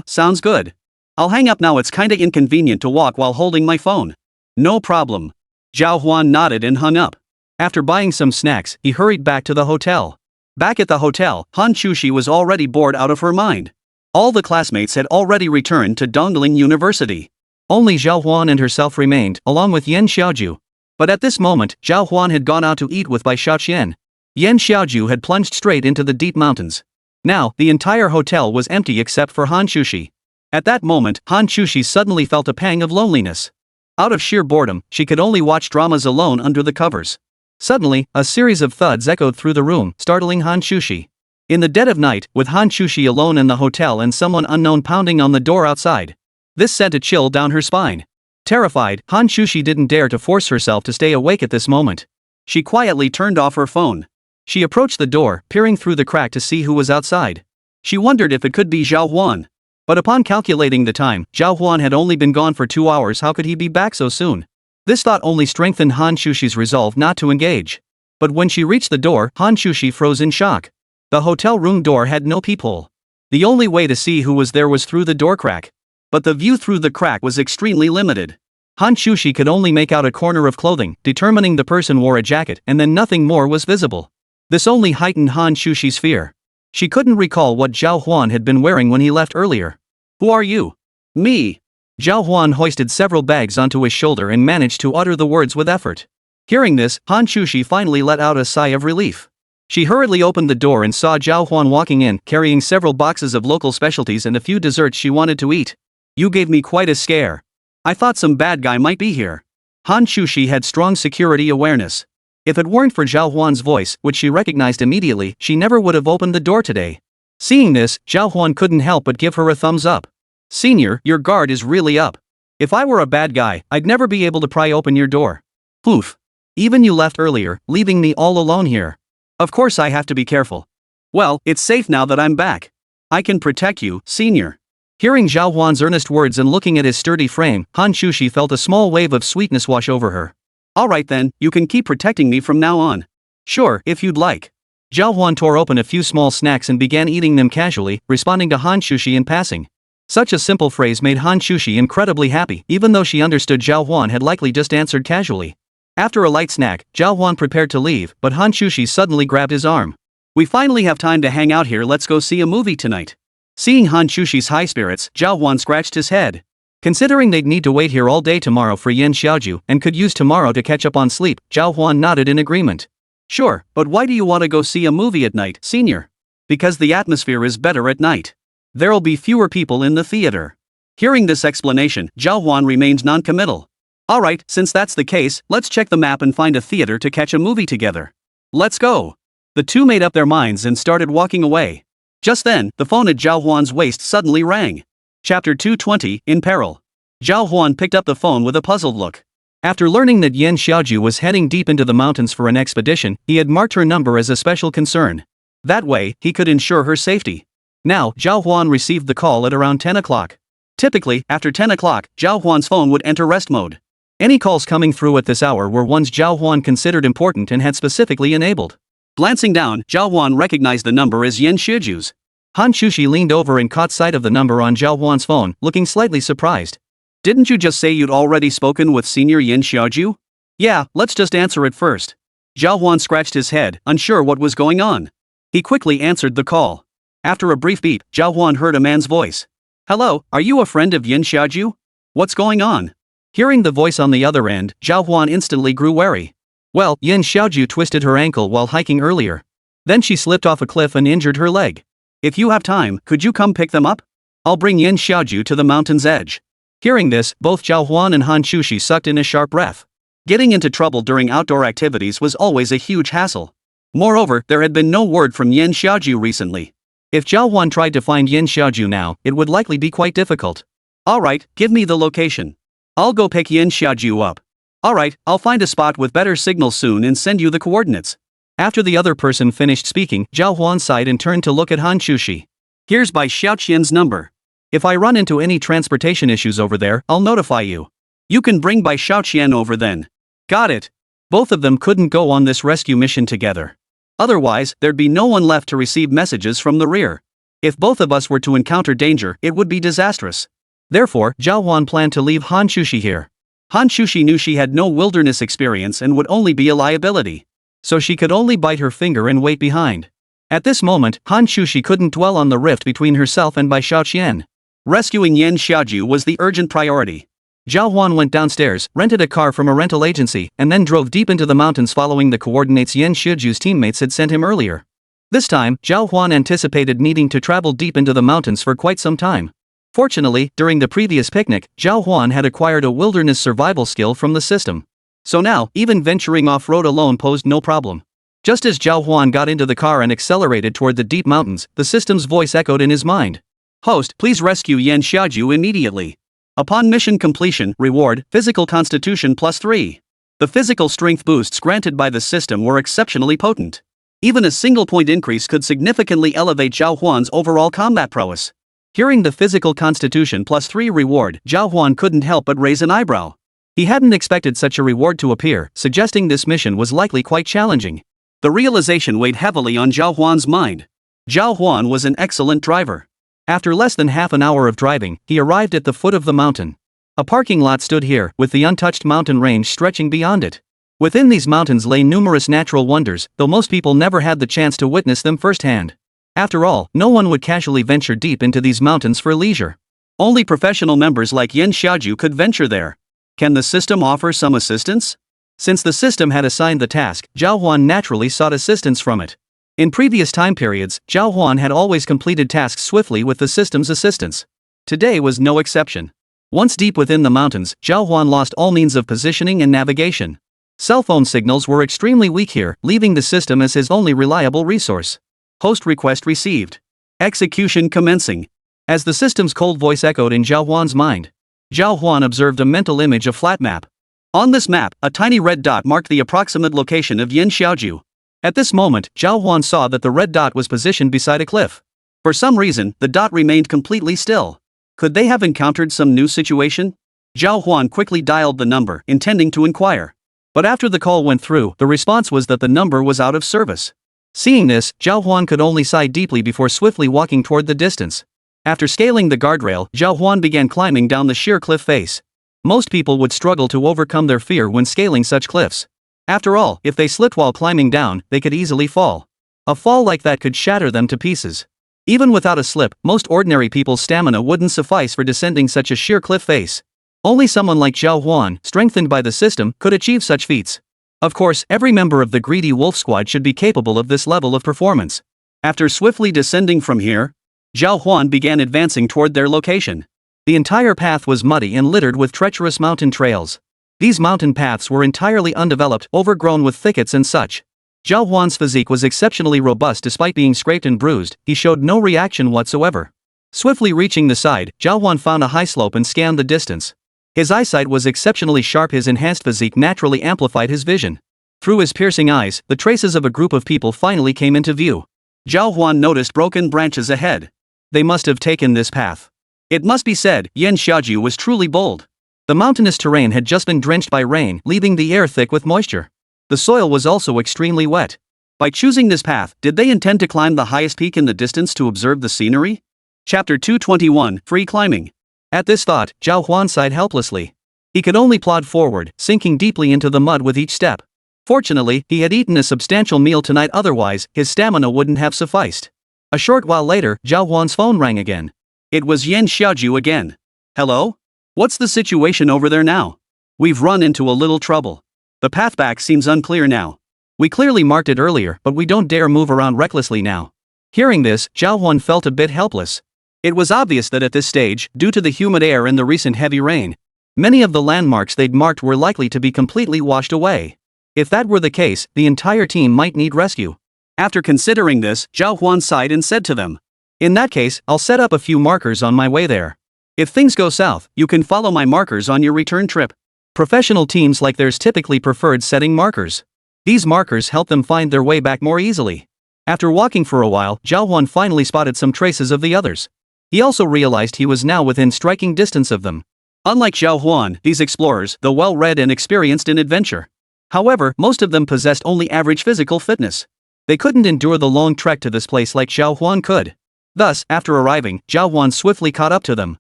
Sounds good. I'll hang up now, it's kinda inconvenient to walk while holding my phone. No problem. Zhào Huān nodded and hung up. After buying some snacks, he hurried back to the hotel. Back at the hotel, Hán Chǔxī was already bored out of her mind. All the classmates had already returned to Dongling University. Only Zhào Huān and herself remained, along with Yan Xiaoju. But at this moment, Zhào Huān had gone out to eat with Bai Xiaoqian. Yan Xiaoju had plunged straight into the deep mountains. Now, the entire hotel was empty except for Hán Chǔxī. At that moment, Hán Chǔxī suddenly felt a pang of loneliness. Out of sheer boredom, she could only watch dramas alone under the covers. Suddenly, a series of thuds echoed through the room, startling Hán Chǔxī. In the dead of night, with Hán Chǔxī alone in the hotel and someone unknown pounding on the door outside. This sent a chill down her spine. Terrified, Hán Chǔxī didn't dare to force herself to stay awake at this moment. She quietly turned off her phone. She approached the door, peering through the crack to see who was outside. She wondered if it could be Zhào Huān. But upon calculating the time, Zhào Huān had only been gone for 2 hours. How could he be back so soon? This thought only strengthened Hán Chǔxī's resolve not to engage. But when she reached the door, Hán Chǔxī froze in shock. The hotel room door had no peephole. The only way to see who was there was through the door crack. But the view through the crack was extremely limited. Hán Chǔxī could only make out a corner of clothing, determining the person wore a jacket, and then nothing more was visible. This only heightened Hán Chǔxī's fear. She couldn't recall what Zhào Huān had been wearing when he left earlier. Who are you? Me. Zhào Huān hoisted several bags onto his shoulder and managed to utter the words with effort. Hearing this, Hán Chǔxī finally let out a sigh of relief. She hurriedly opened the door and saw Zhào Huān walking in, carrying several boxes of local specialties and a few desserts she wanted to eat. You gave me quite a scare. I thought some bad guy might be here. Hán Chǔxī had strong security awareness. If it weren't for Zhào Huān's voice, which she recognized immediately, she never would have opened the door today. Seeing this, Zhào Huān couldn't help but give her a thumbs up. Senior, your guard is really up. If I were a bad guy, I'd never be able to pry open your door. Oof. Even you left earlier, leaving me all alone here. Of course I have to be careful. Well, it's safe now that I'm back. I can protect you, senior. Hearing Zhào Huān's earnest words and looking at his sturdy frame, Hán Chǔxī felt a small wave of sweetness wash over her. Alright then, you can keep protecting me from now on. Sure, if you'd like. Zhào Huān tore open a few small snacks and began eating them casually, responding to Hán Chǔxī in passing. Such a simple phrase made Hán Chǔxī incredibly happy, even though she understood Zhào Huān had likely just answered casually. After a light snack, Zhào Huān prepared to leave, but Hán Chǔxī suddenly grabbed his arm. We finally have time to hang out here, let's go see a movie tonight. Seeing Hán Chǔxī's high spirits, Zhào Huān scratched his head. Considering they'd need to wait here all day tomorrow for Yen Xiaoju and could use tomorrow to catch up on sleep, Zhào Huān nodded in agreement. Sure, but why do you want to go see a movie at night, senior? Because the atmosphere is better at night. There'll be fewer people in the theater. Hearing this explanation, Zhào Huān remained non-committal. Alright, since that's the case, let's check the map and find a theater to catch a movie together. Let's go. The two made up their minds and started walking away. Just then, the phone at Zhào Huān's waist suddenly rang. Chapter 220, In Peril. Zhào Huān picked up the phone with a puzzled look. After learning that Yen Xiaoju was heading deep into the mountains for an expedition, he had marked her number as a special concern. That way, he could ensure her safety. Now, Zhào Huān received the call at around 10 o'clock. Typically, after 10 o'clock, Zhào Huān's phone would enter rest mode. Any calls coming through at this hour were ones Zhào Huān considered important and had specifically enabled. Glancing down, Zhào Huān recognized the number as Yen Xiaoju's. Hán Chǔxī leaned over and caught sight of the number on Zhào Huān's phone, looking slightly surprised. Didn't you just say you'd already spoken with Senior Yen Xiaoju? Yeah, let's just answer it first. Zhào Huān scratched his head, unsure what was going on. He quickly answered the call. After a brief beep, Zhào Huān heard a man's voice. Hello, are you a friend of Yen Xiaoju? What's going on? Hearing the voice on the other end, Zhào Huān instantly grew wary. Well, Yen Xiaoju twisted her ankle while hiking earlier. Then she slipped off a cliff and injured her leg. If you have time, could you come pick them up? I'll bring Yen Xiaoju to the mountain's edge. Hearing this, both Zhào Huān and Hán Chǔxī sucked in a sharp breath. Getting into trouble during outdoor activities was always a huge hassle. Moreover, there had been no word from Yen Xiaoju recently. If Zhào Huān tried to find Yen Xiaoju now, it would likely be quite difficult. Alright, give me the location. I'll go pick Yen Xiaoju up. Alright, I'll find a spot with better signal soon and send you the coordinates. After the other person finished speaking, Zhào Huān sighed and turned to look at Hán Chǔxī. Here's Bai Xiaoqian's number. If I run into any transportation issues over there, I'll notify you. You can bring Bai Xiaoqian over then. Got it. Both of them couldn't go on this rescue mission together. Otherwise, there'd be no one left to receive messages from the rear. If both of us were to encounter danger, it would be disastrous. Therefore, Zhào Huān planned to leave Hán Chǔxī here. Hán Chǔxī knew she had no wilderness experience and would only be a liability. So she could only bite her finger and wait behind. At this moment, Hán Chǔxī couldn't dwell on the rift between herself and Bai Xiaoqian. Rescuing Yen Xiaoju was the urgent priority. Zhào Huān went downstairs, rented a car from a rental agency, and then drove deep into the mountains following the coordinates Yen Xiaoju's teammates had sent him earlier. This time, Zhào Huān anticipated needing to travel deep into the mountains for quite some time. Fortunately, during the previous picnic, Zhào Huān had acquired a wilderness survival skill from the system. So now, even venturing off-road alone posed no problem. Just as Zhào Huān got into the car and accelerated toward the deep mountains, the system's voice echoed in his mind. Host, please rescue Yen Xiaoju immediately. Upon mission completion, reward, physical constitution +3. The physical strength boosts granted by the system were exceptionally potent. Even a single point increase could significantly elevate Zhào Huān's overall combat prowess. Hearing the physical constitution +3 reward, Zhào Huān couldn't help but raise an eyebrow. He hadn't expected such a reward to appear, suggesting this mission was likely quite challenging. The realization weighed heavily on Zhào Huān's mind. Zhào Huān was an excellent driver. After less than half an hour of driving, he arrived at the foot of the mountain. A parking lot stood here, with the untouched mountain range stretching beyond it. Within these mountains lay numerous natural wonders, though most people never had the chance to witness them firsthand. After all, no one would casually venture deep into these mountains for leisure. Only professional members like Yan Xiaoju could venture there. Can the system offer some assistance? Since the system had assigned the task, Zhào Huān naturally sought assistance from it. In previous time periods, Zhào Huān had always completed tasks swiftly with the system's assistance. Today was no exception. Once deep within the mountains, Zhào Huān lost all means of positioning and navigation. Cell phone signals were extremely weak here, leaving the system as his only reliable resource. Host request received. Execution commencing. As the system's cold voice echoed in Zhào Huān's mind, Zhào Huān observed a mental image of flat map. On this map, a tiny red dot marked the approximate location of Yan Xiaoju. At this moment, Zhào Huān saw that the red dot was positioned beside a cliff. For some reason, the dot remained completely still. Could they have encountered some new situation? Zhào Huān quickly dialed the number, intending to inquire. But after the call went through, the response was that the number was out of service. Seeing this, Zhào Huān could only sigh deeply before swiftly walking toward the distance. After scaling the guardrail, Zhào Huān began climbing down the sheer cliff face. Most people would struggle to overcome their fear when scaling such cliffs. After all, if they slipped while climbing down, they could easily fall. A fall like that could shatter them to pieces. Even without a slip, most ordinary people's stamina wouldn't suffice for descending such a sheer cliff face. Only someone like Zhào Huān, strengthened by the system, could achieve such feats. Of course, every member of the greedy wolf squad should be capable of this level of performance. After swiftly descending from here, Zhào Huān began advancing toward their location. The entire path was muddy and littered with treacherous mountain trails. These mountain paths were entirely undeveloped, overgrown with thickets and such. Zhào Huān's physique was exceptionally robust despite being scraped and bruised, he showed no reaction whatsoever. Swiftly reaching the side, Zhào Huān found a high slope and scanned the distance. His eyesight was exceptionally sharp, his enhanced physique naturally amplified his vision. Through his piercing eyes, the traces of a group of people finally came into view. Zhào Huān noticed broken branches ahead. They must have taken this path. It must be said, Yan Xiaoju was truly bold. The mountainous terrain had just been drenched by rain, leaving the air thick with moisture. The soil was also extremely wet. By choosing this path, did they intend to climb the highest peak in the distance to observe the scenery? Chapter 221, Free Climbing. At this thought, Zhào Huān sighed helplessly. He could only plod forward, sinking deeply into the mud with each step. Fortunately, he had eaten a substantial meal tonight, otherwise, his stamina wouldn't have sufficed. A short while later, Zhào Huān's phone rang again. It was Yan Xiaoju again. Hello? What's the situation over there now? We've run into a little trouble. The path back seems unclear now. We clearly marked it earlier, but we don't dare move around recklessly now. Hearing this, Zhào Huān felt a bit helpless. It was obvious that at this stage, due to the humid air and the recent heavy rain, many of the landmarks they'd marked were likely to be completely washed away. If that were the case, the entire team might need rescue. After considering this, Zhào Huān sighed and said to them, "In that case, I'll set up a few markers on my way there. If things go south, you can follow my markers on your return trip." Professional teams like theirs typically preferred setting markers. These markers help them find their way back more easily. After walking for a while, Zhào Huān finally spotted some traces of the others. He also realized he was now within striking distance of them. Unlike Zhào Huān, these explorers, though well-read and experienced in adventure. However, most of them possessed only average physical fitness. They couldn't endure the long trek to this place like Zhào Huān could. Thus, after arriving, Zhào Huān swiftly caught up to them.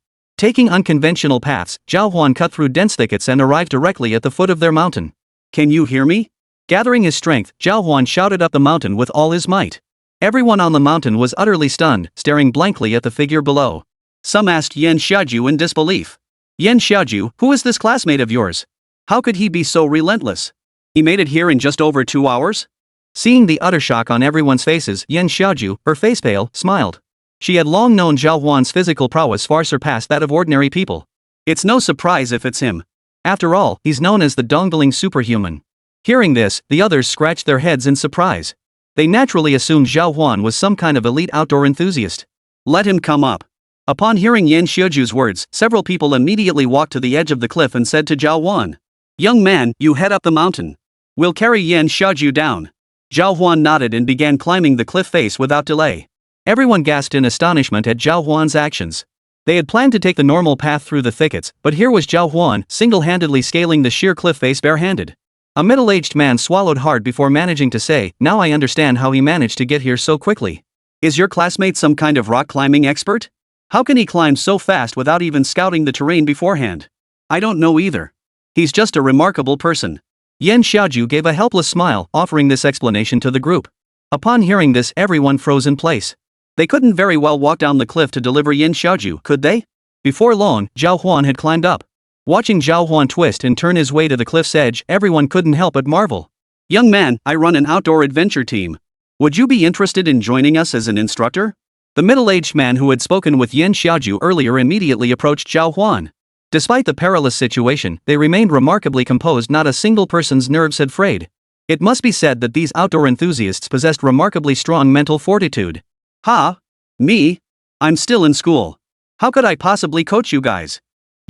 Taking unconventional paths, Zhào Huān cut through dense thickets and arrived directly at the foot of their mountain. "Can you hear me?" Gathering his strength, Zhào Huān shouted up the mountain with all his might. Everyone on the mountain was utterly stunned, staring blankly at the figure below. Some asked Yan Xiaoju in disbelief. "Yan Xiaoju, who is this classmate of yours? How could he be so relentless? He made it here in just over 2 hours?" Seeing the utter shock on everyone's faces, Yan Xiaoju, her face pale, smiled. She had long known Zhào Huān's physical prowess far surpassed that of ordinary people. It's no surprise if it's him. After all, he's known as the Dongling superhuman. Hearing this, the others scratched their heads in surprise. They naturally assumed Zhào Huān was some kind of elite outdoor enthusiast. "Let him come up." Upon hearing Yan Xiaoju's words, several people immediately walked to the edge of the cliff and said to Zhào Huān, "Young man, you head up the mountain. We'll carry Yan Xiaoju down." Zhào Huān nodded and began climbing the cliff face without delay. Everyone gasped in astonishment at Zhào Huān's actions. They had planned to take the normal path through the thickets, but here was Zhào Huān single-handedly scaling the sheer cliff face barehanded. A middle-aged man swallowed hard before managing to say, "Now I understand how he managed to get here so quickly." Is your classmate some kind of rock climbing expert? How can he climb so fast without even scouting the terrain beforehand? I don't know either. He's just a remarkable person. Yan Xiaoju gave a helpless smile, offering this explanation to the group. Upon hearing this, everyone froze in place. They couldn't very well walk down the cliff to deliver Yan Xiaoju, could they? Before long, Zhào Huān had climbed up. Watching Zhào Huān twist and turn his way to the cliff's edge, everyone couldn't help but marvel. Young man, I run an outdoor adventure team. Would you be interested in joining us as an instructor? The middle-aged man who had spoken with Yan Xiaoju earlier immediately approached Zhào Huān. Despite the perilous situation, they remained remarkably composed. Not a single person's nerves had frayed. It must be said that these outdoor enthusiasts possessed remarkably strong mental fortitude. Ha! Me? I'm still in school. How could I possibly coach you guys?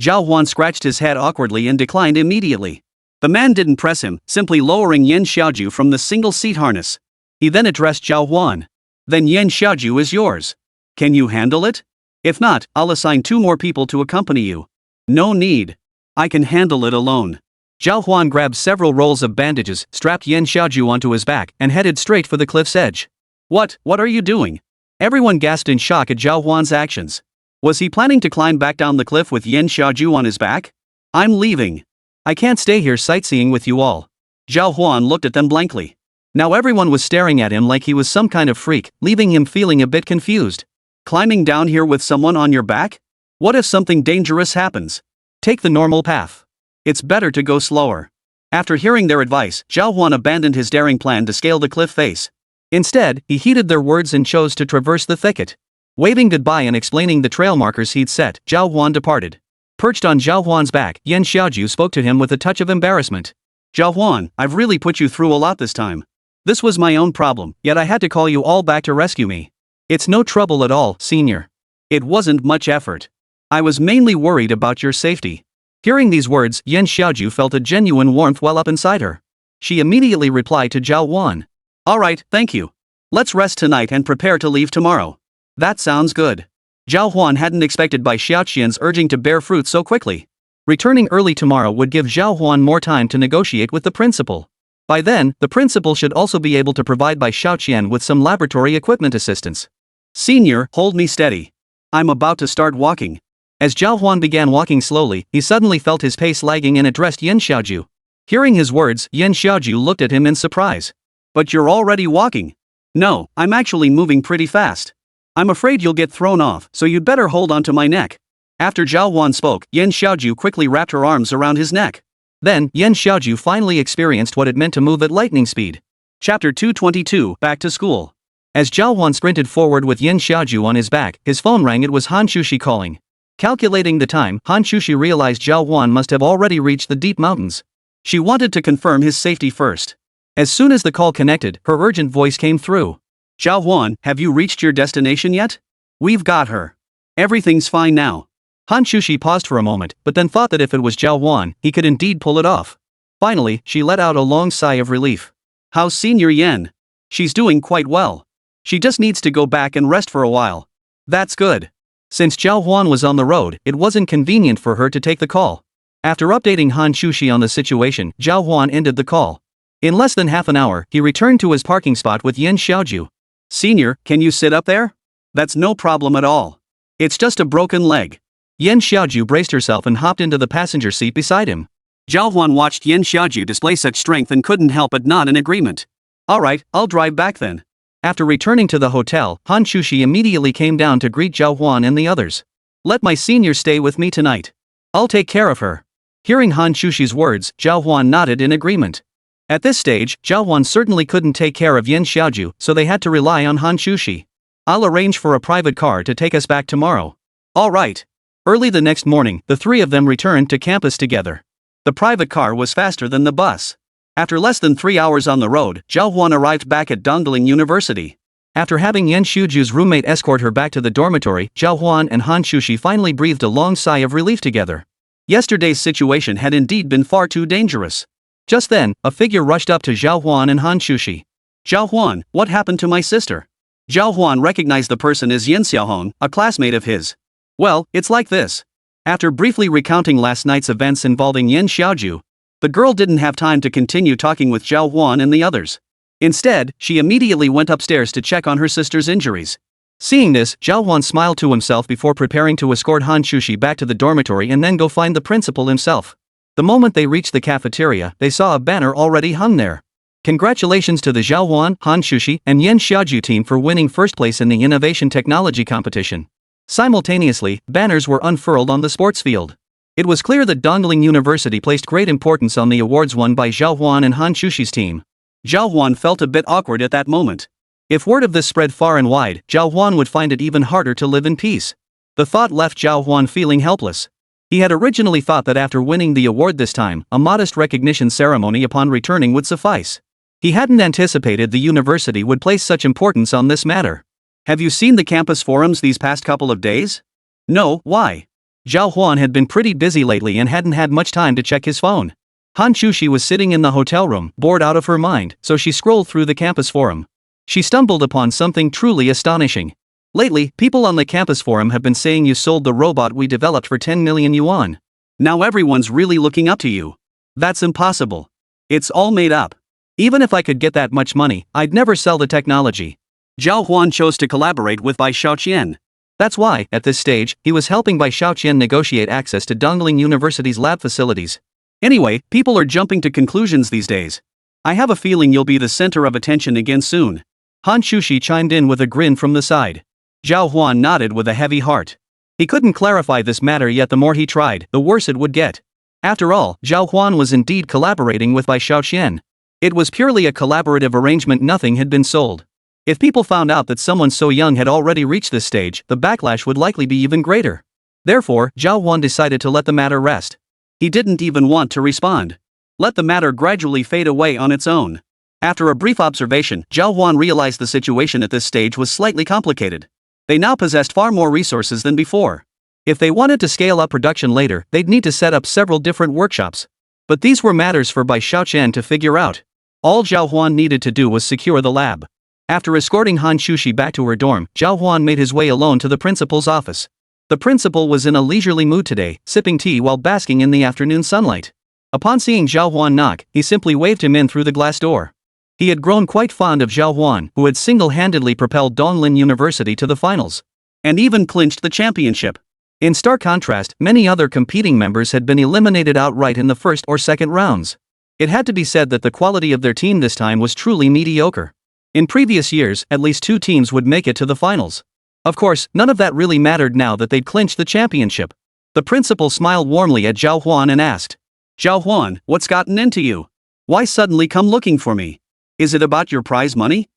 Zhào Huān scratched his head awkwardly and declined immediately. The man didn't press him, simply lowering Yan Xiaoju from the single-seat harness. He then addressed Zhào Huān. Then Yan Xiaoju is yours. Can you handle it? If not, I'll assign 2 more people to accompany you. No need. I can handle it alone. Zhào Huān grabbed several rolls of bandages, strapped Yan Xiaoju onto his back, and headed straight for the cliff's edge. What are you doing? Everyone gasped in shock at Zhào Huān's actions. Was he planning to climb back down the cliff with Yan Xiaoju on his back? I'm leaving. I can't stay here sightseeing with you all. Zhào Huān looked at them blankly. Now everyone was staring at him like he was some kind of freak, leaving him feeling a bit confused. Climbing down here with someone on your back? What if something dangerous happens? Take the normal path. It's better to go slower. After hearing their advice, Zhào Huān abandoned his daring plan to scale the cliff face. Instead, he heeded their words and chose to traverse the thicket. Waving goodbye and explaining the trail markers he'd set, Zhào Huān departed. Perched on Zhào Huān's back, Yan Xiaoju spoke to him with a touch of embarrassment. Zhào Huān, I've really put you through a lot this time. This was my own problem, yet I had to call you all back to rescue me. It's no trouble at all, senior. It wasn't much effort. I was mainly worried about your safety. Hearing these words, Yan Xiaoju felt a genuine warmth well up inside her. She immediately replied to Zhào Huān. Alright, thank you. Let's rest tonight and prepare to leave tomorrow. That sounds good. Zhào Huān hadn't expected Bai Xiaoqian's urging to bear fruit so quickly. Returning early tomorrow would give Zhào Huān more time to negotiate with the principal. By then, the principal should also be able to provide Bai Xiaoqian with some laboratory equipment assistance. Senior, hold me steady. I'm about to start walking. As Zhào Huān began walking slowly, he suddenly felt his pace lagging and addressed Yan Xiaoju. Hearing his words, Yan Xiaoju looked at him in surprise. But you're already walking. No, I'm actually moving pretty fast. I'm afraid you'll get thrown off, so you'd better hold onto my neck. After Zhào Huān spoke, Yan Xiaoju quickly wrapped her arms around his neck. Then, Yan Xiaoju finally experienced what it meant to move at lightning speed. Chapter 222, Back to School. As Zhào Huān sprinted forward with Yan Xiaoju on his back, his phone rang. It was Hán Chǔxī calling. Calculating the time, Hán Chǔxī realized Zhào Huān must have already reached the deep mountains. She wanted to confirm his safety first. As soon as the call connected, her urgent voice came through. Zhào Huān, have you reached your destination yet? We've got her. Everything's fine now. Hán Chǔxī paused for a moment, but then thought that if it was Zhào Huān, he could indeed pull it off. Finally, she let out a long sigh of relief. How's Senior Yan? She's doing quite well. She just needs to go back and rest for a while. That's good. Since Zhào Huān was on the road, it wasn't convenient for her to take the call. After updating Hán Chǔxī on the situation, Zhào Huān ended the call. In less than half an hour, he returned to his parking spot with Yan Xiaoju. Senior, can you sit up there? That's no problem at all. It's just a broken leg. Yan Xiaoju braced herself and hopped into the passenger seat beside him. Zhào Huān watched Yan Xiaoju display such strength and couldn't help but nod in agreement. Alright, I'll drive back then. After returning to the hotel, Hán Chǔxī immediately came down to greet Zhào Huān and the others. Let my senior stay with me tonight. I'll take care of her. Hearing Hán Chǔxī's words, Zhào Huān nodded in agreement. At this stage, Zhào Huān certainly couldn't take care of Yan Xiaoju, so they had to rely on Hán Chǔxī. I'll arrange for a private car to take us back tomorrow. Alright. Early the next morning, the three of them returned to campus together. The private car was faster than the bus. After less than 3 hours on the road, Zhào Huān arrived back at Dongling University. After having Yan Xiaoju's roommate escort her back to the dormitory, Zhào Huān and Hán Chǔxī finally breathed a long sigh of relief together. Yesterday's situation had indeed been far too dangerous. Just then, a figure rushed up to Zhào Huān and Hán Chǔxī. Zhào Huān, what happened to my sister? Zhào Huān recognized the person as Yan Xiaohong, a classmate of his. Well, it's like this. After briefly recounting last night's events involving Yan Xiaoju, the girl didn't have time to continue talking with Zhào Huān and the others. Instead, she immediately went upstairs to check on her sister's injuries. Seeing this, Zhào Huān smiled to himself before preparing to escort Hán Chǔxī back to the dormitory and then go find the principal himself. The moment they reached the cafeteria, they saw a banner already hung there. Congratulations to the Zhào Huān, Hán Chǔxī, and Yan Xiaoju team for winning first place in the Innovation Technology competition. Simultaneously, banners were unfurled on the sports field. It was clear that Dongling University placed great importance on the awards won by Zhào Huān and Hán Chǔxī's team. Zhào Huān felt a bit awkward at that moment. If word of this spread far and wide, Zhào Huān would find it even harder to live in peace. The thought left Zhào Huān feeling helpless. He had originally thought that after winning the award this time, a modest recognition ceremony upon returning would suffice. He hadn't anticipated the university would place such importance on this matter. Have you seen the campus forums these past couple of days? No, why? Zhào Huān had been pretty busy lately and hadn't had much time to check his phone. Hán Chǔxī was sitting in the hotel room, bored out of her mind, so she scrolled through the campus forum. She stumbled upon something truly astonishing. Lately, people on the campus forum have been saying you sold the robot we developed for 10 million yuan. Now everyone's really looking up to you. That's impossible. It's all made up. Even if I could get that much money, I'd never sell the technology. Zhào Huān chose to collaborate with Bai Xiaoqian. That's why, at this stage, he was helping Bai Xiaoqian negotiate access to Dongling University's lab facilities. Anyway, people are jumping to conclusions these days. I have a feeling you'll be the center of attention again soon. Hán Chǔxī chimed in with a grin from the side. Zhào Huān nodded with a heavy heart. He couldn't clarify this matter, yet the more he tried, the worse it would get. After all, Zhào Huān was indeed collaborating with Bai Xiaoqian. It was purely a collaborative arrangement, nothing had been sold. If people found out that someone so young had already reached this stage, the backlash would likely be even greater. Therefore, Zhào Huān decided to let the matter rest. He didn't even want to respond. Let the matter gradually fade away on its own. After a brief observation, Zhào Huān realized the situation at this stage was slightly complicated. They now possessed far more resources than before. If they wanted to scale up production later, they'd need to set up several different workshops. But these were matters for Bai Xiaoqian to figure out. All Zhào Huān needed to do was secure the lab. After escorting Hán Chǔxī back to her dorm, Zhào Huān made his way alone to the principal's office. The principal was in a leisurely mood today, sipping tea while basking in the afternoon sunlight. Upon seeing Zhào Huān knock, he simply waved him in through the glass door. He had grown quite fond of Zhào Huān, who had single-handedly propelled Dongling University to the finals. And even clinched the championship. In stark contrast, many other competing members had been eliminated outright in the first or second rounds. It had to be said that the quality of their team this time was truly mediocre. In previous years, at least 2 teams would make it to the finals. Of course, none of that really mattered now that they'd clinched the championship. The principal smiled warmly at Zhào Huān and asked, Zhào Huān, what's gotten into you? Why suddenly come looking for me? Is it about your prize money?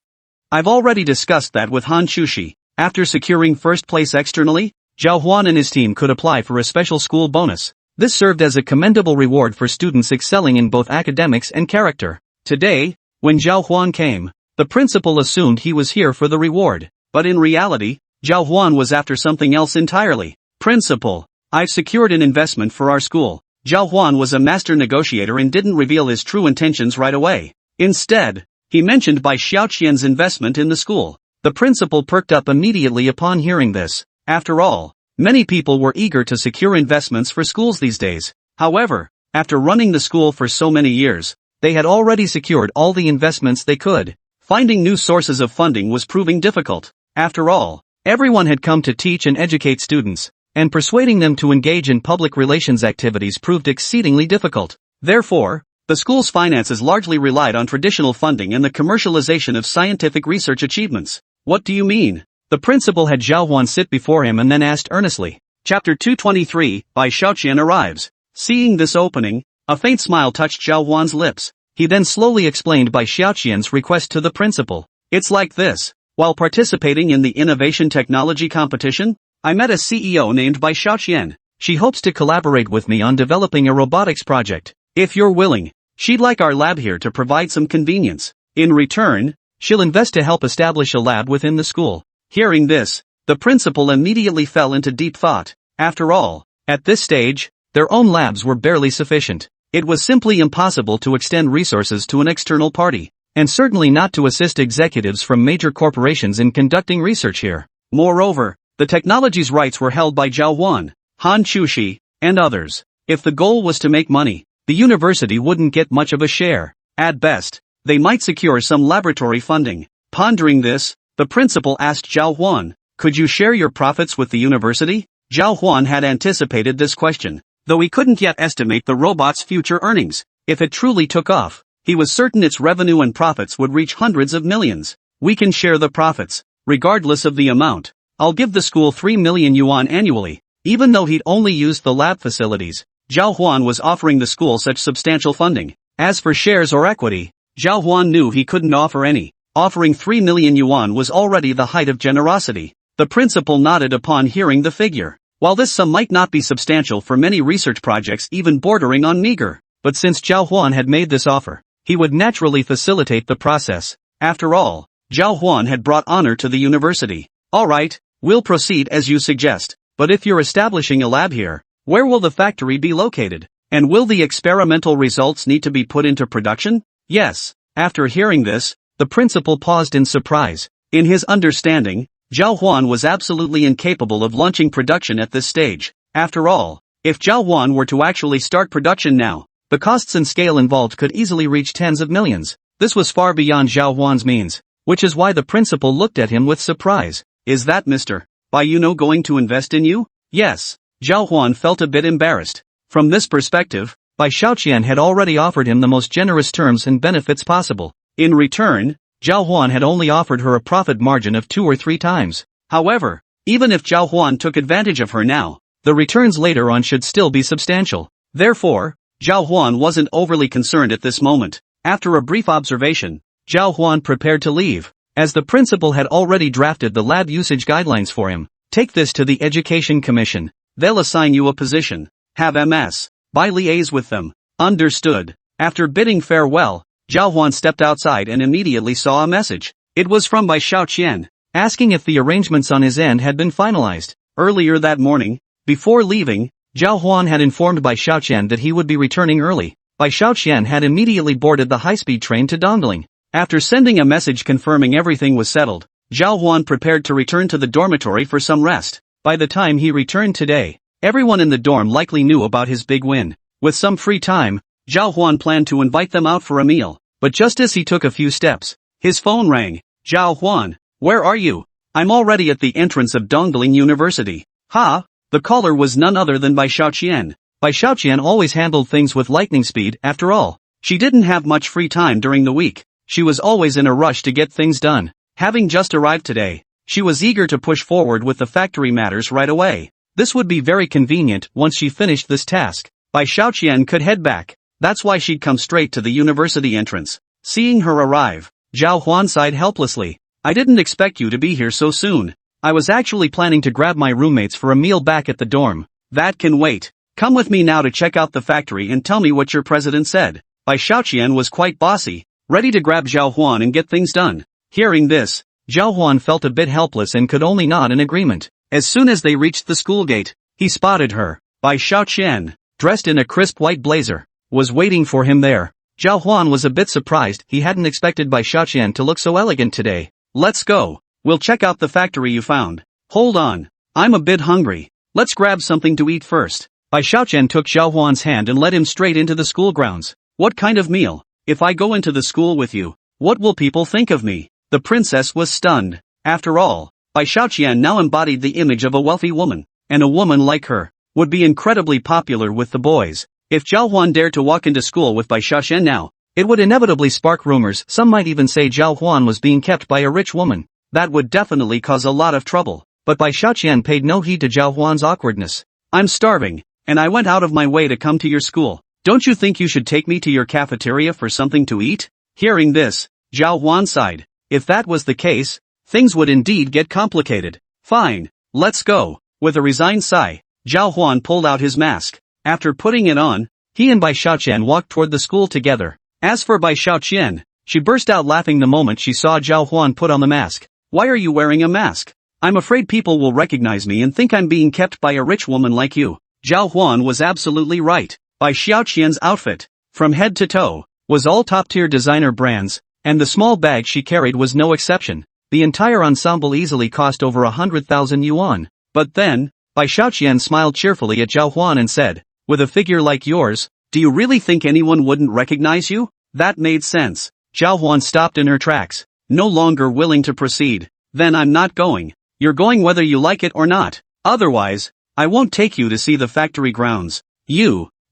I've already discussed that with Hán Chǔxī. After securing first place externally, Zhào Huān and his team could apply for a special school bonus. This served as a commendable reward for students excelling in both academics and character. Today, when Zhào Huān came, the principal assumed he was here for the reward, but in reality, Zhào Huān was after something else entirely. Principal, I've secured an investment for our school. Zhào Huān was a master negotiator and didn't reveal his true intentions right away. Instead, he mentioned Bai Xiaoqian's investment in the school. The principal perked up immediately upon hearing this. After all, many people were eager to secure investments for schools these days. However, after running the school for so many years, they had already secured all the investments they could. Finding new sources of funding was proving difficult. After all, everyone had come to teach and educate students, and persuading them to engage in public relations activities proved exceedingly difficult. Therefore, the school's finances largely relied on traditional funding and the commercialization of scientific research achievements. What do you mean? The principal had Zhào Huān sit before him and then asked earnestly. Chapter 223, Bai Xiaoqian arrives. Seeing this opening, a faint smile touched Zhào Huān's lips. He then slowly explained Bai Xiaoqian's request to the principal. It's like this. While participating in the Innovation Technology competition, I met a CEO named Bai Xiaoqian. She hopes to collaborate with me on developing a robotics project. If you're willing, she'd like our lab here to provide some convenience. In return, she'll invest to help establish a lab within the school. Hearing this, the principal immediately fell into deep thought. After all, at this stage, their own labs were barely sufficient. It was simply impossible to extend resources to an external party, and certainly not to assist executives from major corporations in conducting research here. Moreover, The technology's rights were held by Zhào Huān, Hán Chǔxī, and others. If the goal was to make money, the university wouldn't get much of a share. At best, they might secure some laboratory funding. Pondering this, the principal asked Zhào Huān, "Could you share your profits with the university?" Zhào Huān had anticipated this question, though he couldn't yet estimate the robot's future earnings. If it truly took off, he was certain its revenue and profits would reach hundreds of millions. "We can share the profits, regardless of the amount. I'll give the school 3 million yuan annually." Even though he'd only used the lab facilities, Zhào Huān was offering the school such substantial funding. As for shares or equity, Zhào Huān knew he couldn't offer any. Offering 3 million yuan was already the height of generosity. The principal nodded upon hearing the figure. While this sum might not be substantial for many research projects even bordering on meager, but since Zhào Huān had made this offer, he would naturally facilitate the process. After all, Zhào Huān had brought honor to the university. "Alright, we'll proceed as you suggest. But if you're establishing a lab here, where will the factory be located? And will the experimental results need to be put into production?" "Yes." After hearing this, the principal paused in surprise. In his understanding, Zhào Huān was absolutely incapable of launching production at this stage. After all, if Zhào Huān were to actually start production now, the costs and scale involved could easily reach tens of millions. This was far beyond Zhào Huān's means, which is why the principal looked at him with surprise. "Is that Mr. Bai going to invest in you?" "Yes." Zhào Huān felt a bit embarrassed. From this perspective, Bai Xiaoqian had already offered him the most generous terms and benefits possible. In return, Zhào Huān had only offered her a profit margin of 2 or 3 times. However, even if Zhào Huān took advantage of her now, the returns later on should still be substantial. Therefore, Zhào Huān wasn't overly concerned at this moment. After a brief observation, Zhào Huān prepared to leave. As the principal had already drafted the lab usage guidelines for him, "Take this to the Education Commission. They'll assign you a position. Have MS. By liaise with them." "Understood." After bidding farewell, Zhào Huān stepped outside and immediately saw a message. It was from Bai Xiaoqian, asking if the arrangements on his end had been finalized. Earlier that morning, before leaving, Zhào Huān had informed Bai Xiaoqian that he would be returning early. Bai Xiaoqian had immediately boarded the high-speed train to Dongling. After sending a message confirming everything was settled, Zhào Huān prepared to return to the dormitory for some rest. By the time he returned today, everyone in the dorm likely knew about his big win. With some free time, Zhào Huān planned to invite them out for a meal. But just as he took a few steps, his phone rang. "Zhào Huān, where are you?" "I'm already at the entrance of Dongling University." "Ha!" The caller was none other than Bai Xiaoqian. Bai Xiaoqian always handled things with lightning speed. After all, she didn't have much free time during the week. She was always in a rush to get things done. Having just arrived today, she was eager to push forward with the factory matters right away. This would be very convenient once she finished this task. Bai Xiaoqian could head back. That's why she'd come straight to the university entrance. Seeing her arrive, Zhào Huān sighed helplessly. "I didn't expect you to be here so soon. I was actually planning to grab my roommates for a meal back at the dorm." "That can wait. Come with me now to check out the factory and tell me what your president said." Bai Xiaoqian was quite bossy, ready to grab Zhào Huān and get things done. Hearing this, Zhào Huān felt a bit helpless and could only nod in agreement. As soon as they reached the school gate, he spotted her. Bai Xiaoqian, dressed in a crisp white blazer, was waiting for him there. Zhào Huān was a bit surprised. He hadn't expected Bai Xiaoqian to look so elegant today. "Let's go. We'll check out the factory you found." "Hold on. I'm a bit hungry. Let's grab something to eat first." Bai Xiaoqian took Zhào Huān's hand and led him straight into the school grounds. "What kind of meal? If I go into the school with you, what will people think of me?" The princess was stunned. After all, Bai Xiaoqian now embodied the image of a wealthy woman, and a woman like her would be incredibly popular with the boys. If Zhào Huān dared to walk into school with Bai Xiaoqian now, it would inevitably spark rumors. Some might even say Zhào Huān was being kept by a rich woman. That would definitely cause a lot of trouble. But Bai Xiaoqian paid no heed to Zhào Huān's awkwardness. "I'm starving, and I went out of my way to come to your school. Don't you think you should take me to your cafeteria for something to eat?" Hearing this, Zhào Huān sighed. If that was the case, things would indeed get complicated. "Fine, let's go." With a resigned sigh, Zhào Huān pulled out his mask. After putting it on, he and Bai Xiaoqian walked toward the school together. As for Bai Xiaoqian, she burst out laughing the moment she saw Zhào Huān put on the mask. "Why are you wearing a mask?" "I'm afraid people will recognize me and think I'm being kept by a rich woman like you." Zhào Huān was absolutely right. Bai Xiaoqian's outfit, from head to toe, was all top-tier designer brands, and the small bag she carried was no exception. The entire ensemble easily cost over 100,000 yuan. But then, Bai Shaoqian smiled cheerfully at Zhào Huān and said, with a figure like yours, do you really think anyone wouldn't recognize you? That made sense. Zhào Huān stopped in her tracks, no longer willing to proceed. Then I'm not going. You're going whether you like it or not. Otherwise, I won't take you to see the factory grounds.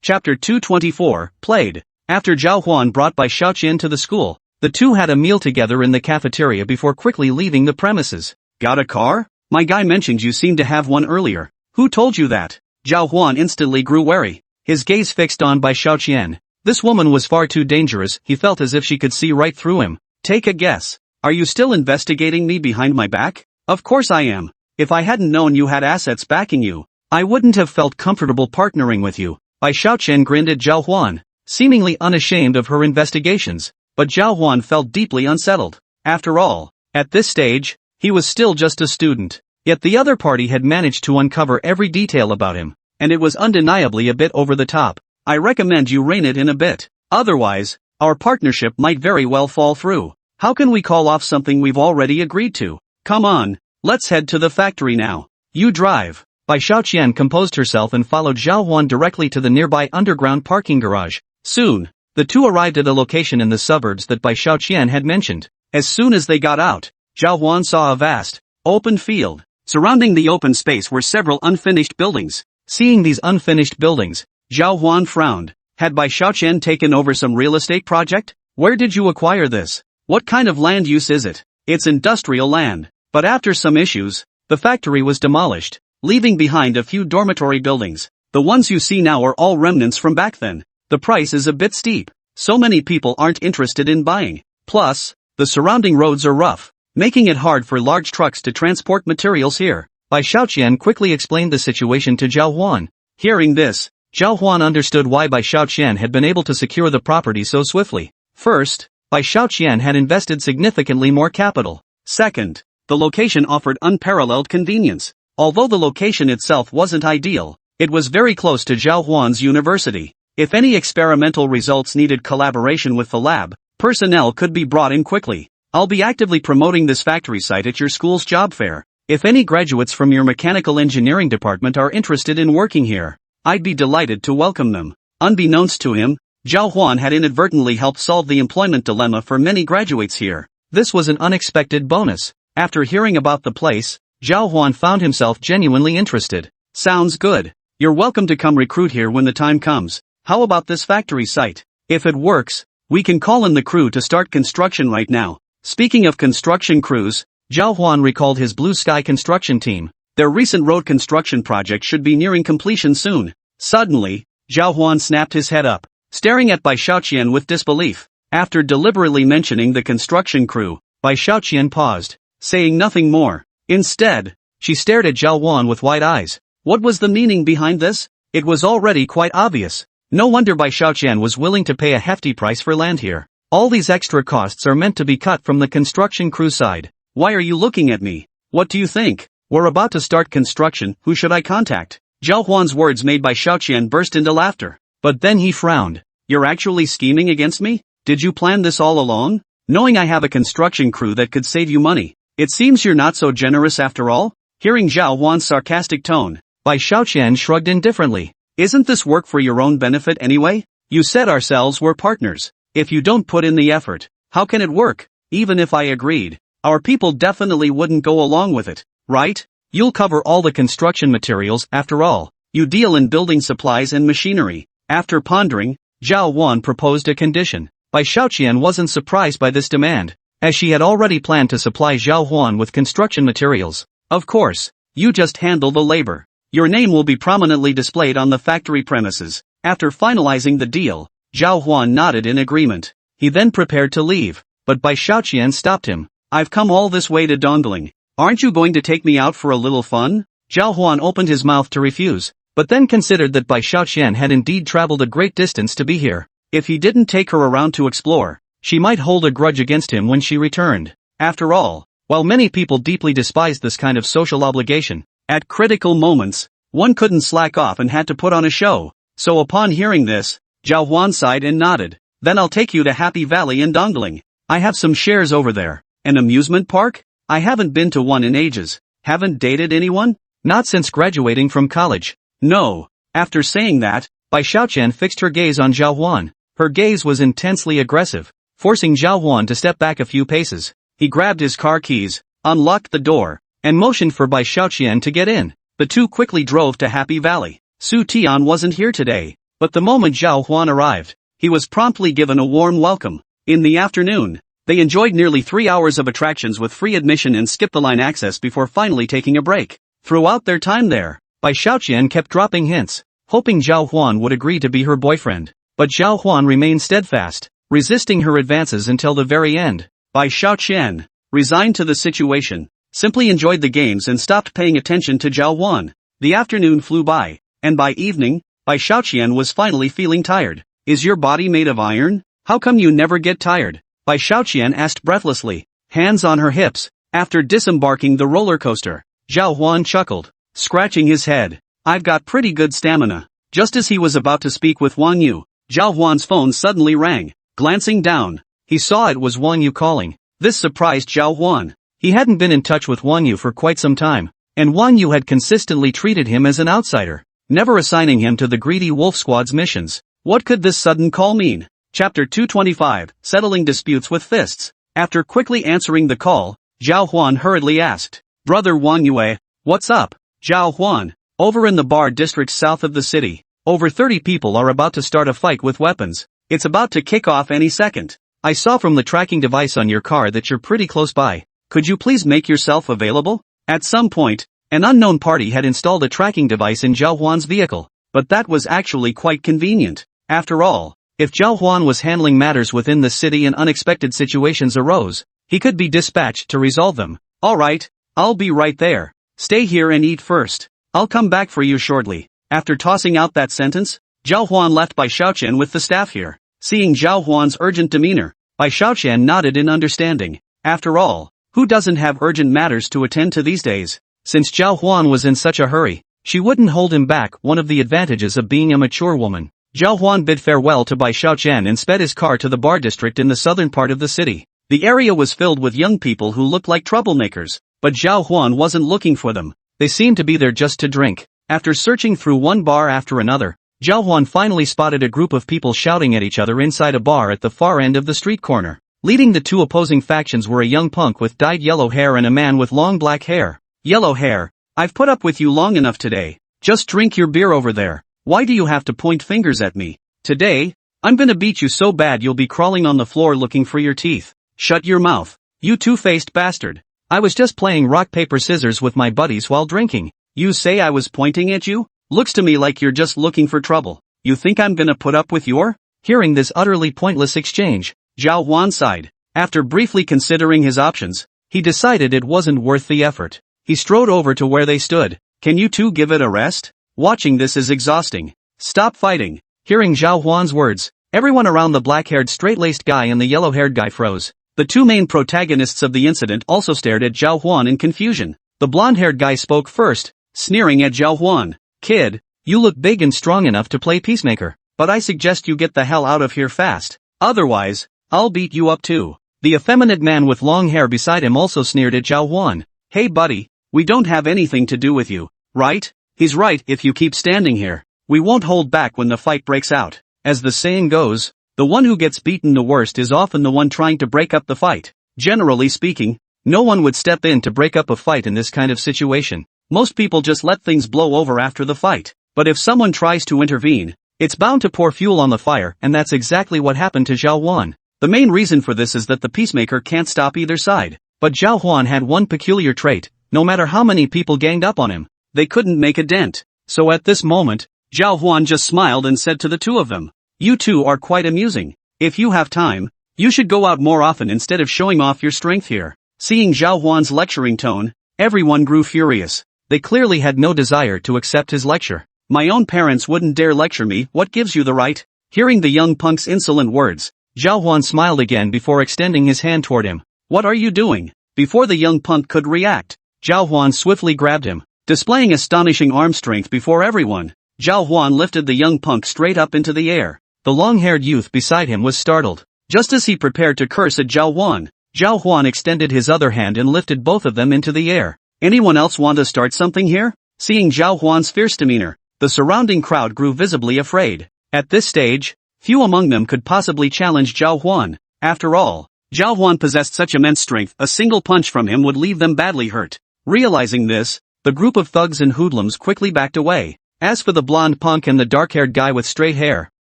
Chapter 224, played. After Zhào Huān brought Bai Shaoqian to the school, the two had a meal together in the cafeteria before quickly leaving the premises. Got a car? My guy mentioned you seemed to have one earlier. Who told you that? Zhào Huān instantly grew wary, his gaze fixed on Bai Shaoqian. This woman was far too dangerous, he felt as if she could see right through him. Take a guess. Are you still investigating me behind my back? Of course I am. If I hadn't known you had assets backing you, I wouldn't have felt comfortable partnering with you. Bai Shaoqian grinned at Zhào Huān, seemingly unashamed of her investigations, but Zhào Huān felt deeply unsettled. After all, at this stage, he was still just a student. Yet the other party had managed to uncover every detail about him, and it was undeniably a bit over the top. I recommend you rein it in a bit. Otherwise, our partnership might very well fall through. How can we call off something we've already agreed to? Come on, let's head to the factory now. You drive. Bai Shaoqian composed herself and followed Zhào Huān directly to the nearby underground parking garage. Soon, the two arrived at a location in the suburbs that Bai Shaoqian had mentioned. As soon as they got out, Zhào Huān saw a vast, open field. Surrounding the open space were several unfinished buildings. Seeing these unfinished buildings, Zhào Huān frowned. Had Bai Shaoqian taken over some real estate project? Where did you acquire this? What kind of land use is it? It's industrial land. But after some issues, the factory was demolished, leaving behind a few dormitory buildings. The ones you see now are all remnants from back then. The price is a bit steep. So many people aren't interested in buying. Plus, the surrounding roads are rough, making it hard for large trucks to transport materials here. Bai Shaoqian quickly explained the situation to Zhào Huān. Hearing this, Zhào Huān understood why Bai Shaoqian had been able to secure the property so swiftly. First, Bai Shaoqian had invested significantly more capital. Second, the location offered unparalleled convenience. Although the location itself wasn't ideal, it was very close to Zhào Huān's university. If any experimental results needed collaboration with the lab, personnel could be brought in quickly. I'll be actively promoting this factory site at your school's job fair. If any graduates from your mechanical engineering department are interested in working here, I'd be delighted to welcome them. Unbeknownst to him, Zhào Huān had inadvertently helped solve the employment dilemma for many graduates here. This was an unexpected bonus. After hearing about the place, Zhào Huān found himself genuinely interested. Sounds good. You're welcome to come recruit here when the time comes. How about this factory site? If it works, we can call in the crew to start construction right now. Speaking of construction crews, Zhào Huān recalled his Blue Sky construction team. Their recent road construction project should be nearing completion soon. Suddenly, Zhào Huān snapped his head up, staring at Bai Shaoqian with disbelief. After deliberately mentioning the construction crew, Bai Shaoqian paused, saying nothing more. Instead, she stared at Zhào Huān with wide eyes. What was the meaning behind this? It was already quite obvious. No wonder Bai Shaoqian was willing to pay a hefty price for land here. All these extra costs are meant to be cut from the construction crew side. Why are you looking at me? What do you think? We're about to start construction, who should I contact? Zhào Huān's words made Bai Shaoqian burst into laughter. But then he frowned. You're actually scheming against me? Did you plan this all along? Knowing I have a construction crew that could save you money, it seems you're not so generous after all? Hearing Zhào Huān's sarcastic tone, Bai Shaoqian shrugged indifferently. Isn't this work for your own benefit anyway? You said ourselves were partners. If you don't put in the effort, how can it work? Even if I agreed, our people definitely wouldn't go along with it, right? You'll cover all the construction materials after all. You deal in building supplies and machinery. After pondering, Zhào Huān proposed a condition. Bai Shaoqian wasn't surprised by this demand, as she had already planned to supply Zhào Huān with construction materials. Of course, you just handle the labor. Your name will be prominently displayed on the factory premises. After finalizing the deal, Zhào Huān nodded in agreement. He then prepared to leave, but Bai Shaoqian stopped him. I've come all this way to Dongling. Aren't you going to take me out for a little fun? Zhào Huān opened his mouth to refuse, but then considered that Bai Shaoqian had indeed traveled a great distance to be here. If he didn't take her around to explore, she might hold a grudge against him when she returned. After all, while many people deeply despised this kind of social obligation, at critical moments, one couldn't slack off and had to put on a show. So upon hearing this, Zhào Huān sighed and nodded. Then I'll take you to Happy Valley in Dongling. I have some shares over there. An amusement park? I haven't been to one in ages. Haven't dated anyone? Not since graduating from college. No. After saying that, Bai Xiaoqian fixed her gaze on Zhào Huān. Her gaze was intensely aggressive, forcing Zhào Huān to step back a few paces. He grabbed his car keys, unlocked the door, and motioned for Bai Xiaoqian to get in. The two quickly drove to Happy Valley. Su Tian wasn't here today, but the moment Zhào Huān arrived, he was promptly given a warm welcome. In the afternoon, they enjoyed nearly 3 hours of attractions with free admission and skip-the-line access before finally taking a break. Throughout their time there, Bai Xiaoqian kept dropping hints, hoping Zhào Huān would agree to be her boyfriend. But Zhào Huān remained steadfast, resisting her advances until the very end. Bai Xiaoqian, resigned to the situation, simply enjoyed the games and stopped paying attention to Zhào Huān. The afternoon flew by, and by evening, Bai Xiaoqian was finally feeling tired. Is your body made of iron? How come you never get tired? Bai Xiaoqian asked breathlessly, hands on her hips. After disembarking the roller coaster, Zhào Huān chuckled, scratching his head. I've got pretty good stamina. Just as he was about to speak with Wang Yu, Zhào Huān's phone suddenly rang. Glancing down, he saw it was Wang Yu calling. This surprised Zhào Huān. He hadn't been in touch with Wang Yu for quite some time, and Wang Yu had consistently treated him as an outsider, never assigning him to the greedy Wolf Squad's missions. What could this sudden call mean? Chapter 225, Settling Disputes with Fists. After quickly answering the call, Zhào Huān hurriedly asked, Brother Wang Yue, what's up? Zhào Huān, over in the bar district south of the city, over 30 people are about to start a fight with weapons. It's about to kick off any second. I saw from the tracking device on your car that you're pretty close by. Could you please make yourself available? At some point, an unknown party had installed a tracking device in Zhào Huān's vehicle, but that was actually quite convenient. After all, if Zhào Huān was handling matters within the city and unexpected situations arose, he could be dispatched to resolve them. Alright, I'll be right there. Stay here and eat first. I'll come back for you shortly. After tossing out that sentence, Zhào Huān left Bai Xiaoqian with the staff here. Seeing Zhào Huān's urgent demeanor, Bai Xiaoqian nodded in understanding. After all, who doesn't have urgent matters to attend to these days? Since Zhào Huān was in such a hurry, she wouldn't hold him back, one of the advantages of being a mature woman. Zhào Huān bid farewell to Bai Xiaoqian and sped his car to the bar district in the southern part of the city. The area was filled with young people who looked like troublemakers, but Zhào Huān wasn't looking for them. They seemed to be there just to drink. After searching through one bar after another, Zhào Huān finally spotted a group of people shouting at each other inside a bar at the far end of the street corner. Leading the two opposing factions were a young punk with dyed yellow hair and a man with long black hair. Yellow hair, I've put up with you long enough today. Just drink your beer over there. Why do you have to point fingers at me? Today, I'm gonna beat you so bad you'll be crawling on the floor looking for your teeth. Shut your mouth, you two-faced bastard. I was just playing rock paper scissors with my buddies while drinking. You say I was pointing at you? Looks to me like you're just looking for trouble. You think I'm gonna put up with your? Hearing this utterly pointless exchange, Zhào Huān sighed. After briefly considering his options, he decided it wasn't worth the effort. He strode over to where they stood. Can you two give it a rest? Watching this is exhausting. Stop fighting. Hearing Zhào Huān's words, everyone around the black-haired straight-laced guy and the yellow-haired guy froze. The two main protagonists of the incident also stared at Zhào Huān in confusion. The blonde-haired guy spoke first, sneering at Zhào Huān. Kid, you look big and strong enough to play peacemaker, but I suggest you get the hell out of here fast. Otherwise, I'll beat you up too. The effeminate man with long hair beside him also sneered at Zhào Huān. Hey buddy, we don't have anything to do with you, right? He's right. If you keep standing here, we won't hold back when the fight breaks out. As the saying goes, the one who gets beaten the worst is often the one trying to break up the fight. Generally speaking, no one would step in to break up a fight in this kind of situation. Most people just let things blow over after the fight. But if someone tries to intervene, it's bound to pour fuel on the fire, and that's exactly what happened to Zhào Huān. The main reason for this is that the peacemaker can't stop either side. But Zhào Huān had one peculiar trait: no matter how many people ganged up on him, they couldn't make a dent. So at this moment, Zhào Huān just smiled and said to the two of them, you two are quite amusing. If you have time, you should go out more often instead of showing off your strength here. Seeing Zhào Huān's lecturing tone, everyone grew furious. They clearly had no desire to accept his lecture. My own parents wouldn't dare lecture me. What gives you the right? Hearing the young punk's insolent words, Zhào Huān smiled again before extending his hand toward him. What are you doing? Before the young punk could react, Zhào Huān swiftly grabbed him. Displaying astonishing arm strength before everyone, Zhào Huān lifted the young punk straight up into the air. The long-haired youth beside him was startled. Just as he prepared to curse at Zhào Huān, Zhào Huān extended his other hand and lifted both of them into the air. Anyone else want to start something here? Seeing Zhào Huān's fierce demeanor, the surrounding crowd grew visibly afraid. At this stage, few among them could possibly challenge Zhào Huān. After all, Zhào Huān possessed such immense strength, a single punch from him would leave them badly hurt. Realizing this, the group of thugs and hoodlums quickly backed away. As for the blonde punk and the dark-haired guy with straight hair,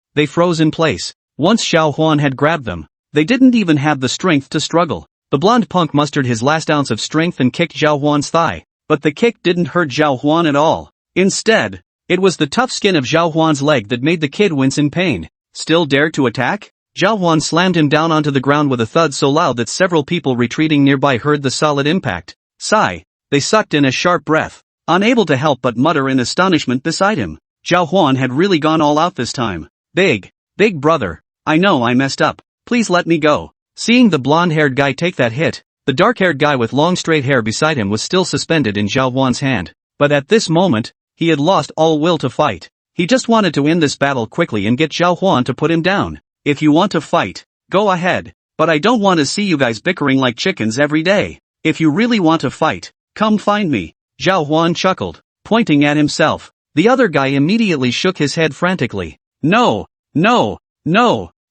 they froze in place. Once Zhào Huān had grabbed them, they didn't even have the strength to struggle. The blonde punk mustered his last ounce of strength and kicked Zhào Huān's thigh, but the kick didn't hurt Zhào Huān at all. Instead, it was the tough skin of Zhào Huān's leg that made the kid wince in pain. Still dare to attack? Zhào Huān slammed him down onto the ground with a thud so loud that several people retreating nearby heard the solid impact. Sigh. They sucked in a sharp breath, unable to help but mutter in astonishment beside him. Zhào Huān had really gone all out this time. Big brother, I know I messed up. Please let me go. Seeing the blonde-haired guy take that hit, the dark-haired guy with long straight hair beside him was still suspended in Zhào Huān's hand. But at this moment, he had lost all will to fight. He just wanted to end this battle quickly and get Zhào Huān to put him down. If you want to fight, go ahead. But I don't want to see you guys bickering like chickens every day. If you really want to fight, come find me. Zhào Huān chuckled, pointing at himself. The other guy immediately shook his head frantically. No,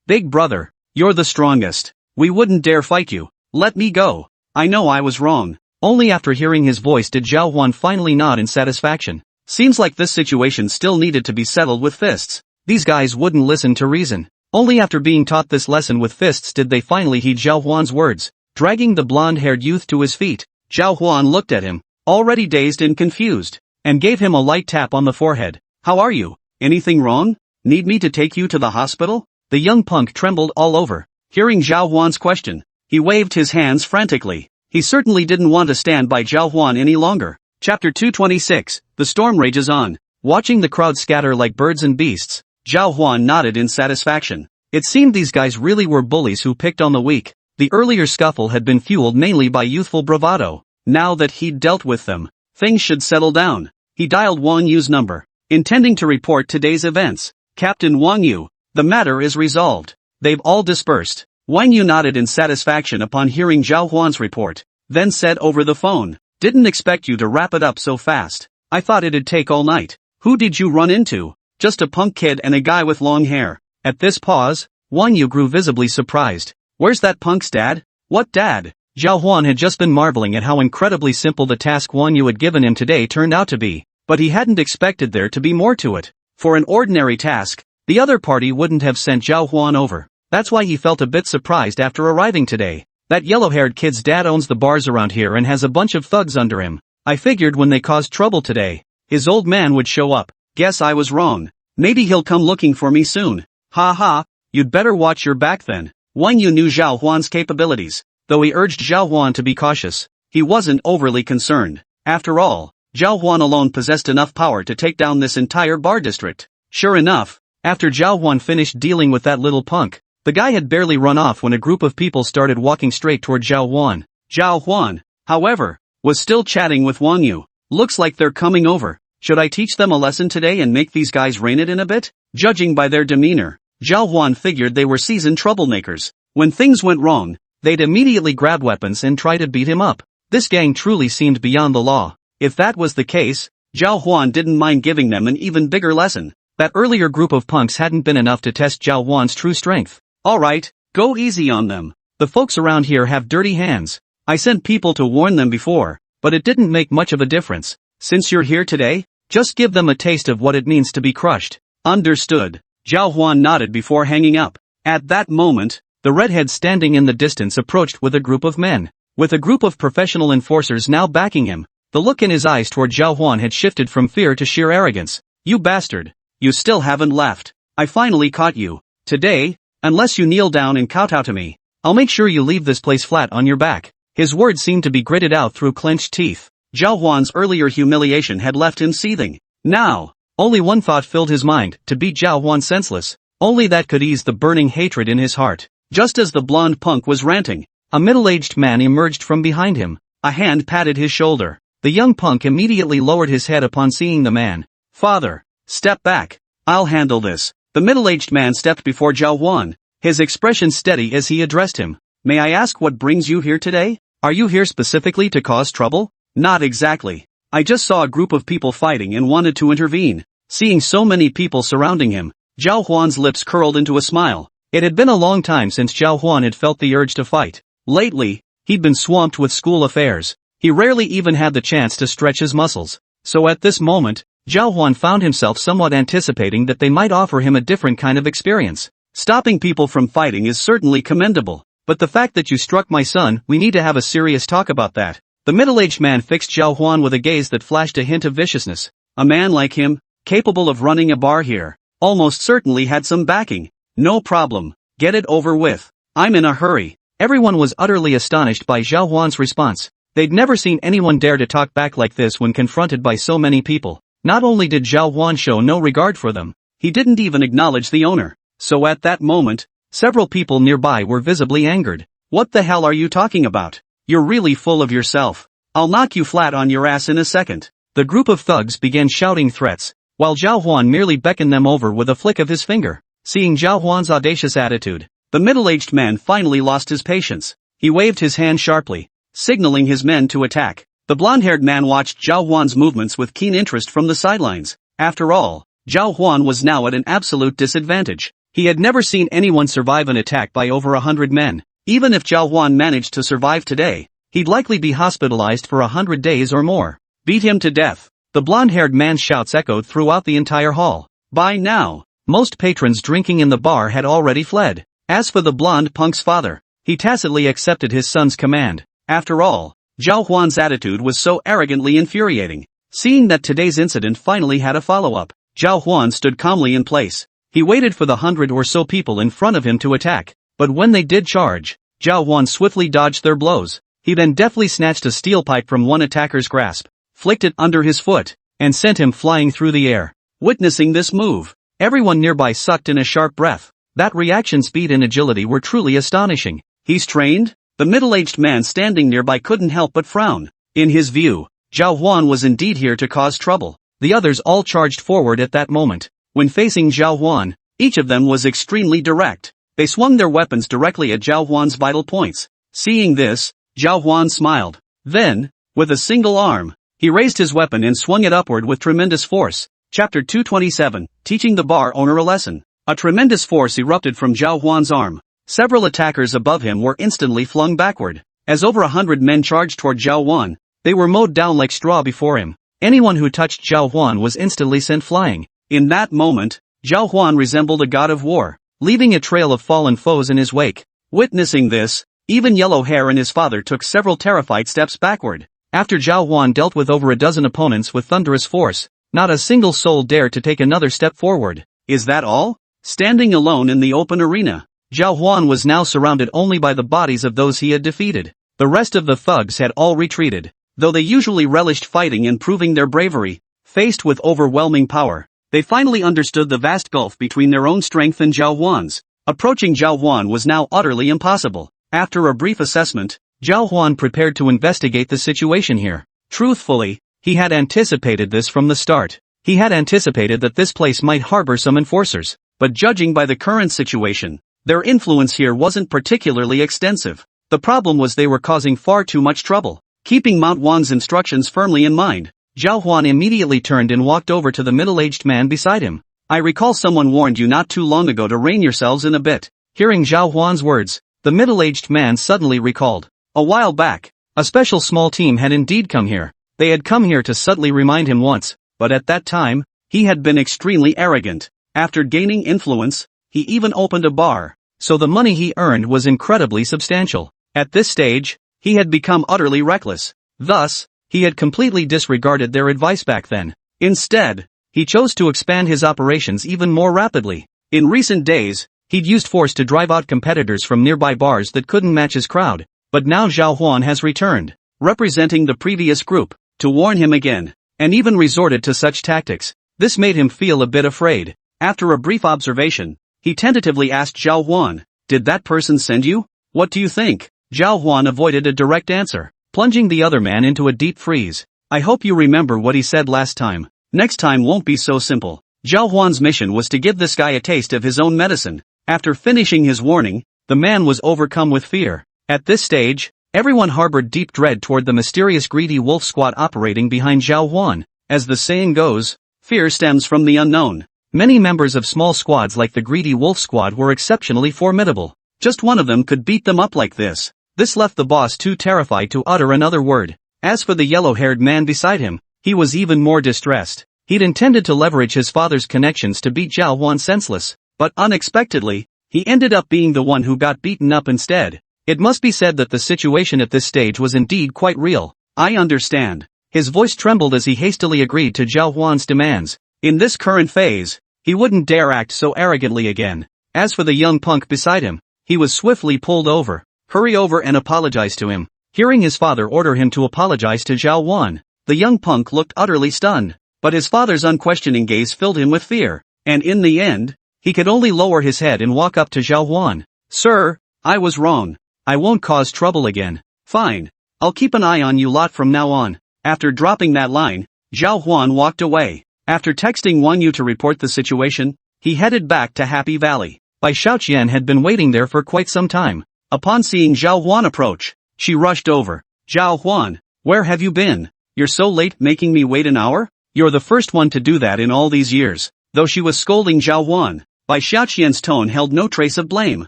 big brother, you're the strongest. We wouldn't dare fight you. Let me go. I know I was wrong. Only after hearing his voice did Zhào Huān finally nod in satisfaction. Seems like this situation still needed to be settled with fists. These guys wouldn't listen to reason. Only after being taught this lesson with fists did they finally heed Zhào Huān's words. Dragging the blonde-haired youth to his feet, Zhào Huān looked at him, already dazed and confused, and gave him a light tap on the forehead. How are you? Anything wrong? Need me to take you to the hospital? The young punk trembled all over. Hearing Zhào Huān's question, he waved his hands frantically. He certainly didn't want to stand by Zhào Huān any longer. Chapter 226, The Storm Rages On. Watching the crowd scatter like birds and beasts, Zhào Huān nodded in satisfaction. It seemed these guys really were bullies who picked on the weak. The earlier scuffle had been fueled mainly by youthful bravado. Now that he'd dealt with them, things should settle down. He dialed Wang Yu's number, intending to report today's events. Captain Wang Yu, the matter is resolved. They've all dispersed. Wang Yu nodded in satisfaction upon hearing Zhào Huān's report, then said over the phone, Didn't expect you to wrap it up so fast. I thought it'd take all night. Who did you run into? Just a punk kid and a guy with long hair. At this pause, Wang Yu grew visibly surprised. Where's that punk's dad? What dad? Zhào Huān had just been marveling at how incredibly simple the task Wang Yu had given him today turned out to be, but he hadn't expected there to be more to it. For an ordinary task, the other party wouldn't have sent Zhào Huān over. That's why he felt a bit surprised after arriving today. That yellow-haired kid's dad owns the bars around here and has a bunch of thugs under him. I figured when they caused trouble today, his old man would show up. Guess I was wrong. Maybe he'll come looking for me soon. Ha ha, you'd better watch your back then. Wang Yu knew Zhào Huān's capabilities. Though he urged Zhào Huān to be cautious, he wasn't overly concerned. After all, Zhào Huān alone possessed enough power to take down this entire bar district. Sure enough, after Zhào Huān finished dealing with that little punk, the guy had barely run off when a group of people started walking straight toward Zhào Huān. Zhào Huān, however, was still chatting with Wang Yu. Looks like they're coming over. Should I teach them a lesson today and make these guys rein it in a bit? Judging by their demeanor, Zhào Huān figured they were seasoned troublemakers. When things went wrong, they'd immediately grab weapons and try to beat him up. This gang truly seemed beyond the law. If that was the case, Zhào Huān didn't mind giving them an even bigger lesson. That earlier group of punks hadn't been enough to test Zhào Huān's true strength. Alright, go easy on them. The folks around here have dirty hands. I sent people to warn them before, but it didn't make much of a difference. Since you're here today, just give them a taste of what it means to be crushed. Understood. Zhào Huān nodded before hanging up. At that moment, the redhead standing in the distance approached with a group of men. With a group of professional enforcers now backing him, the look in his eyes toward Zhào Huān had shifted from fear to sheer arrogance. You bastard. You still haven't left. I finally caught you. Today, unless you kneel down and kowtow to me, I'll make sure you leave this place flat on your back. His words seemed to be gritted out through clenched teeth. Zhào Huān's earlier humiliation had left him seething. Now, only one thought filled his mind, to beat Zhào Huān senseless. Only that could ease the burning hatred in his heart. Just as the blonde punk was ranting, a middle-aged man emerged from behind him. A hand patted his shoulder. The young punk immediately lowered his head upon seeing the man. Father, step back. I'll handle this. The middle-aged man stepped before Zhào Huān, his expression steady as he addressed him. may I ask what brings you here today? Are you here specifically to cause trouble? Not exactly. I just saw a group of people fighting and wanted to intervene. Seeing so many people surrounding him, Zhào Huān's lips curled into a smile. It had been a long time since Zhào Huān had felt the urge to fight. Lately, he'd been swamped with school affairs. He rarely even had the chance to stretch his muscles. So at this moment, Zhào Huān found himself somewhat anticipating that they might offer him a different kind of experience. Stopping people from fighting is certainly commendable, but the fact that you struck my son, we need to have a serious talk about that. The middle-aged man fixed Zhào Huān with a gaze that flashed a hint of viciousness. A man like him, capable of running a bar here, almost certainly had some backing. No problem, get it over with. I'm in a hurry. Everyone was utterly astonished by Zhào Huān's response. They'd never seen anyone dare to talk back like this when confronted by so many people. Not only did Zhào Huān show no regard for them, he didn't even acknowledge the owner. So at that moment, several people nearby were visibly angered. What the hell are you talking about? You're really full of yourself. I'll knock you flat on your ass in a second. The group of thugs began shouting threats, while Zhào Huān merely beckoned them over with a flick of his finger. Seeing Zhào Huān's audacious attitude, the middle-aged man finally lost his patience. He waved his hand sharply, signaling his men to attack. The blonde-haired man watched Zhào Huān's movements with keen interest from the sidelines. After all, Zhào Huān was now at an absolute disadvantage. He had never seen anyone survive an attack by over 100 men. Even if Zhào Huān managed to survive today, he'd likely be hospitalized for 100 days or more. Beat him to death. The blonde-haired man's shouts echoed throughout the entire hall. By now, most patrons drinking in the bar had already fled. As for the blonde punk's father, he tacitly accepted his son's command. After all, Zhào Huān's attitude was so arrogantly infuriating. Seeing that today's incident finally had a follow-up, Zhào Huān stood calmly in place. He waited for the 100 or so people in front of him to attack, but when they did charge, Zhào Huān swiftly dodged their blows. He then deftly snatched a steel pipe from one attacker's grasp, flicked it under his foot, and sent him flying through the air. Witnessing this move, everyone nearby sucked in a sharp breath. That reaction speed and agility were truly astonishing. He's trained? The middle-aged man standing nearby couldn't help but frown. In his view, Zhào Huān was indeed here to cause trouble. The others all charged forward at that moment. When facing Zhào Huān, each of them was extremely direct. They swung their weapons directly at Zhào Huān's vital points. Seeing this, Zhào Huān smiled. Then, with a single arm, he raised his weapon and swung it upward with tremendous force. Chapter 227, Teaching the Bar Owner a Lesson. A tremendous force erupted from Zhào Huān's arm. Several attackers above him were instantly flung backward. As over 100 men charged toward Zhào Huān, they were mowed down like straw before him. Anyone who touched Zhào Huān was instantly sent flying. In that moment, Zhào Huān resembled a god of war, leaving a trail of fallen foes in his wake. Witnessing this, even Yellow Hair and his father took several terrified steps backward. After Zhào Huān dealt with over a dozen opponents with thunderous force, not a single soul dared to take another step forward. Is that all? Standing alone in the open arena, Zhào Huān was now surrounded only by the bodies of those he had defeated. The rest of the thugs had all retreated. Though they usually relished fighting and proving their bravery, faced with overwhelming power, they finally understood the vast gulf between their own strength and Zhào Huān's. Approaching Zhào Huān was now utterly impossible. After a brief assessment, Zhào Huān prepared to investigate the situation here. Truthfully, he had anticipated this from the start. He had anticipated that this place might harbor some enforcers, but judging by the current situation, their influence here wasn't particularly extensive. The problem was they were causing far too much trouble. Keeping Mount Huān's instructions firmly in mind, Zhào Huān immediately turned and walked over to the middle-aged man beside him. I recall someone warned you not too long ago to rein yourselves in a bit. Hearing Zhào Huān's words, the middle-aged man suddenly recalled. A while back, a special small team had indeed come here. They had come here to subtly remind him once, but at that time, he had been extremely arrogant. After gaining influence, he even opened a bar, so the money he earned was incredibly substantial. At this stage, he had become utterly reckless. Thus, he had completely disregarded their advice back then. Instead, he chose to expand his operations even more rapidly. In recent days, he'd used force to drive out competitors from nearby bars that couldn't match his crowd. But now Zhào Huān has returned, representing the previous group, to warn him again, and even resorted to such tactics. This made him feel a bit afraid. After a brief observation, he tentatively asked Zhào Huān, "Did that person send you? What do you think?" Zhào Huān avoided a direct answer, plunging the other man into a deep freeze. I hope you remember what he said last time. Next time won't be so simple. Zhào Huān's mission was to give this guy a taste of his own medicine. After finishing his warning, the man was overcome with fear. At this stage, everyone harbored deep dread toward the mysterious greedy wolf squad operating behind Zhào Huān. As the saying goes, fear stems from the unknown. Many members of small squads like the greedy wolf squad were exceptionally formidable. Just one of them could beat them up like this. This left the boss too terrified to utter another word. As for the yellow-haired man beside him, he was even more distressed. He'd intended to leverage his father's connections to beat Zhào Huān senseless, but unexpectedly, he ended up being the one who got beaten up instead. It must be said that the situation at this stage was indeed quite real. I understand. His voice trembled as he hastily agreed to Zhào Huān's demands. In this current phase, he wouldn't dare act so arrogantly again. As for the young punk beside him, he was swiftly pulled over. Hurry over and apologize to him. Hearing his father order him to apologize to Zhào Huān, the young punk looked utterly stunned. But his father's unquestioning gaze filled him with fear, and in the end, he could only lower his head and walk up to Zhào Huān. Sir, I was wrong. I won't cause trouble again. Fine. I'll keep an eye on you lot from now on. After dropping that line, Zhào Huān walked away. After texting Wang Yu to report the situation, he headed back to Happy Valley. Bai Xiaoqian had been waiting there for quite some time. Upon seeing Zhào Huān approach, she rushed over. Zhào Huān, where have you been? You're so late, making me wait an hour? You're the first one to do that in all these years. Though she was scolding Zhào Huān, Bai Xiaoqian's tone held no trace of blame.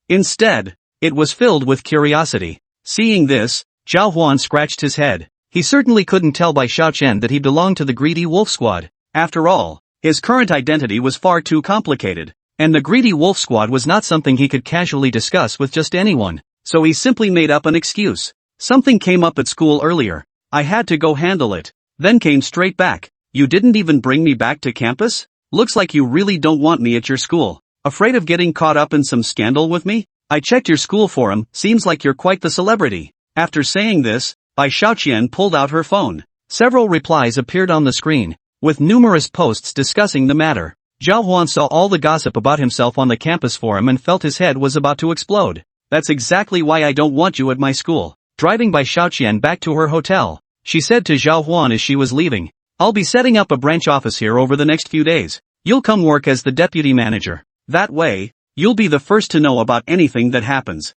Instead, it was filled with curiosity. Seeing this, Zhào Huān scratched his head. He certainly couldn't tell Bai Xiaoqian that he belonged to the greedy wolf squad. After all, his current identity was far too complicated, and the greedy wolf squad was not something he could casually discuss with just anyone, so he simply made up an excuse. Something came up at school earlier. I had to go handle it, then came straight back. You didn't even bring me back to campus? Looks like you really don't want me at your school. Afraid of getting caught up in some scandal with me? I checked your school forum, seems like you're quite the celebrity. After saying this, Bai Xiaoqian pulled out her phone. Several replies appeared on the screen, with numerous posts discussing the matter. Zhào Huān saw all the gossip about himself on the campus forum and felt his head was about to explode. That's exactly why I don't want you at my school. Driving Bai Xiaoqian back to her hotel, she said to Zhào Huān as she was leaving, I'll be setting up a branch office here over the next few days. You'll come work as the deputy manager. That way, you'll be the first to know about anything that happens.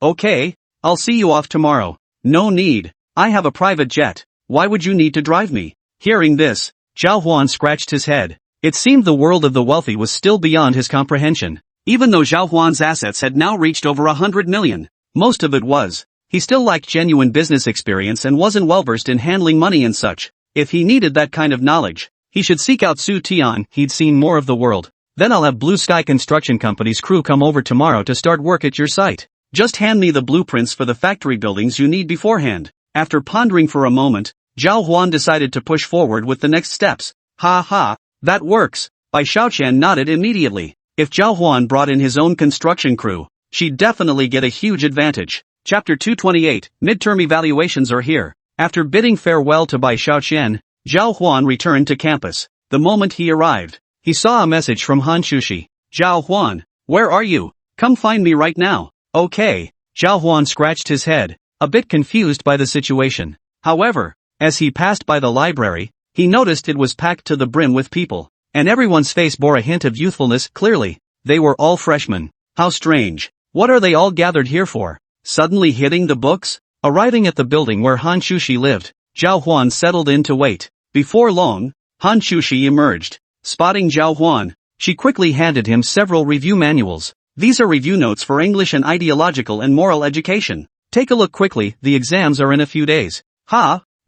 Okay, I'll see you off tomorrow. No need. I have a private jet. Why would you need to drive me? Hearing this, Zhào Huān scratched his head. It seemed the world of the wealthy was still beyond his comprehension. Even though Zhào Huān's assets had now reached over 100 million, most of it was. He still lacked genuine business experience and wasn't well-versed in handling money and such. If he needed that kind of knowledge, he should seek out Su Tian. He'd seen more of the world. Then I'll have Blue Sky Construction Company's crew come over tomorrow to start work at your site. Just hand me the blueprints for the factory buildings you need beforehand. After pondering for a moment, Zhào Huān decided to push forward with the next steps. That works. Bai Xiaoqian nodded immediately. If Zhào Huān brought in his own construction crew, she'd definitely get a huge advantage. Chapter 228, Midterm Evaluations are here. After bidding farewell to Bai Xiaoqian, Zhào Huān returned to campus. The moment he arrived, he saw a message from Hán Chǔxī. Zhào Huān, where are you? Come find me right now. Okay. Zhào Huān scratched his head, a bit confused by the situation. However, as he passed by the library, he noticed it was packed to the brim with people, and everyone's face bore a hint of youthfulness. Clearly, they were all freshmen. How strange. What are they all gathered here for? Suddenly hitting the books? Arriving at the building where Hán Chǔxī lived, Zhào Huān settled in to wait. Before long, Hán Chǔxī emerged. Spotting Zhào Huān, she quickly handed him several review manuals. These are review notes for English and ideological and moral education. Take a look quickly, the exams are in a few days.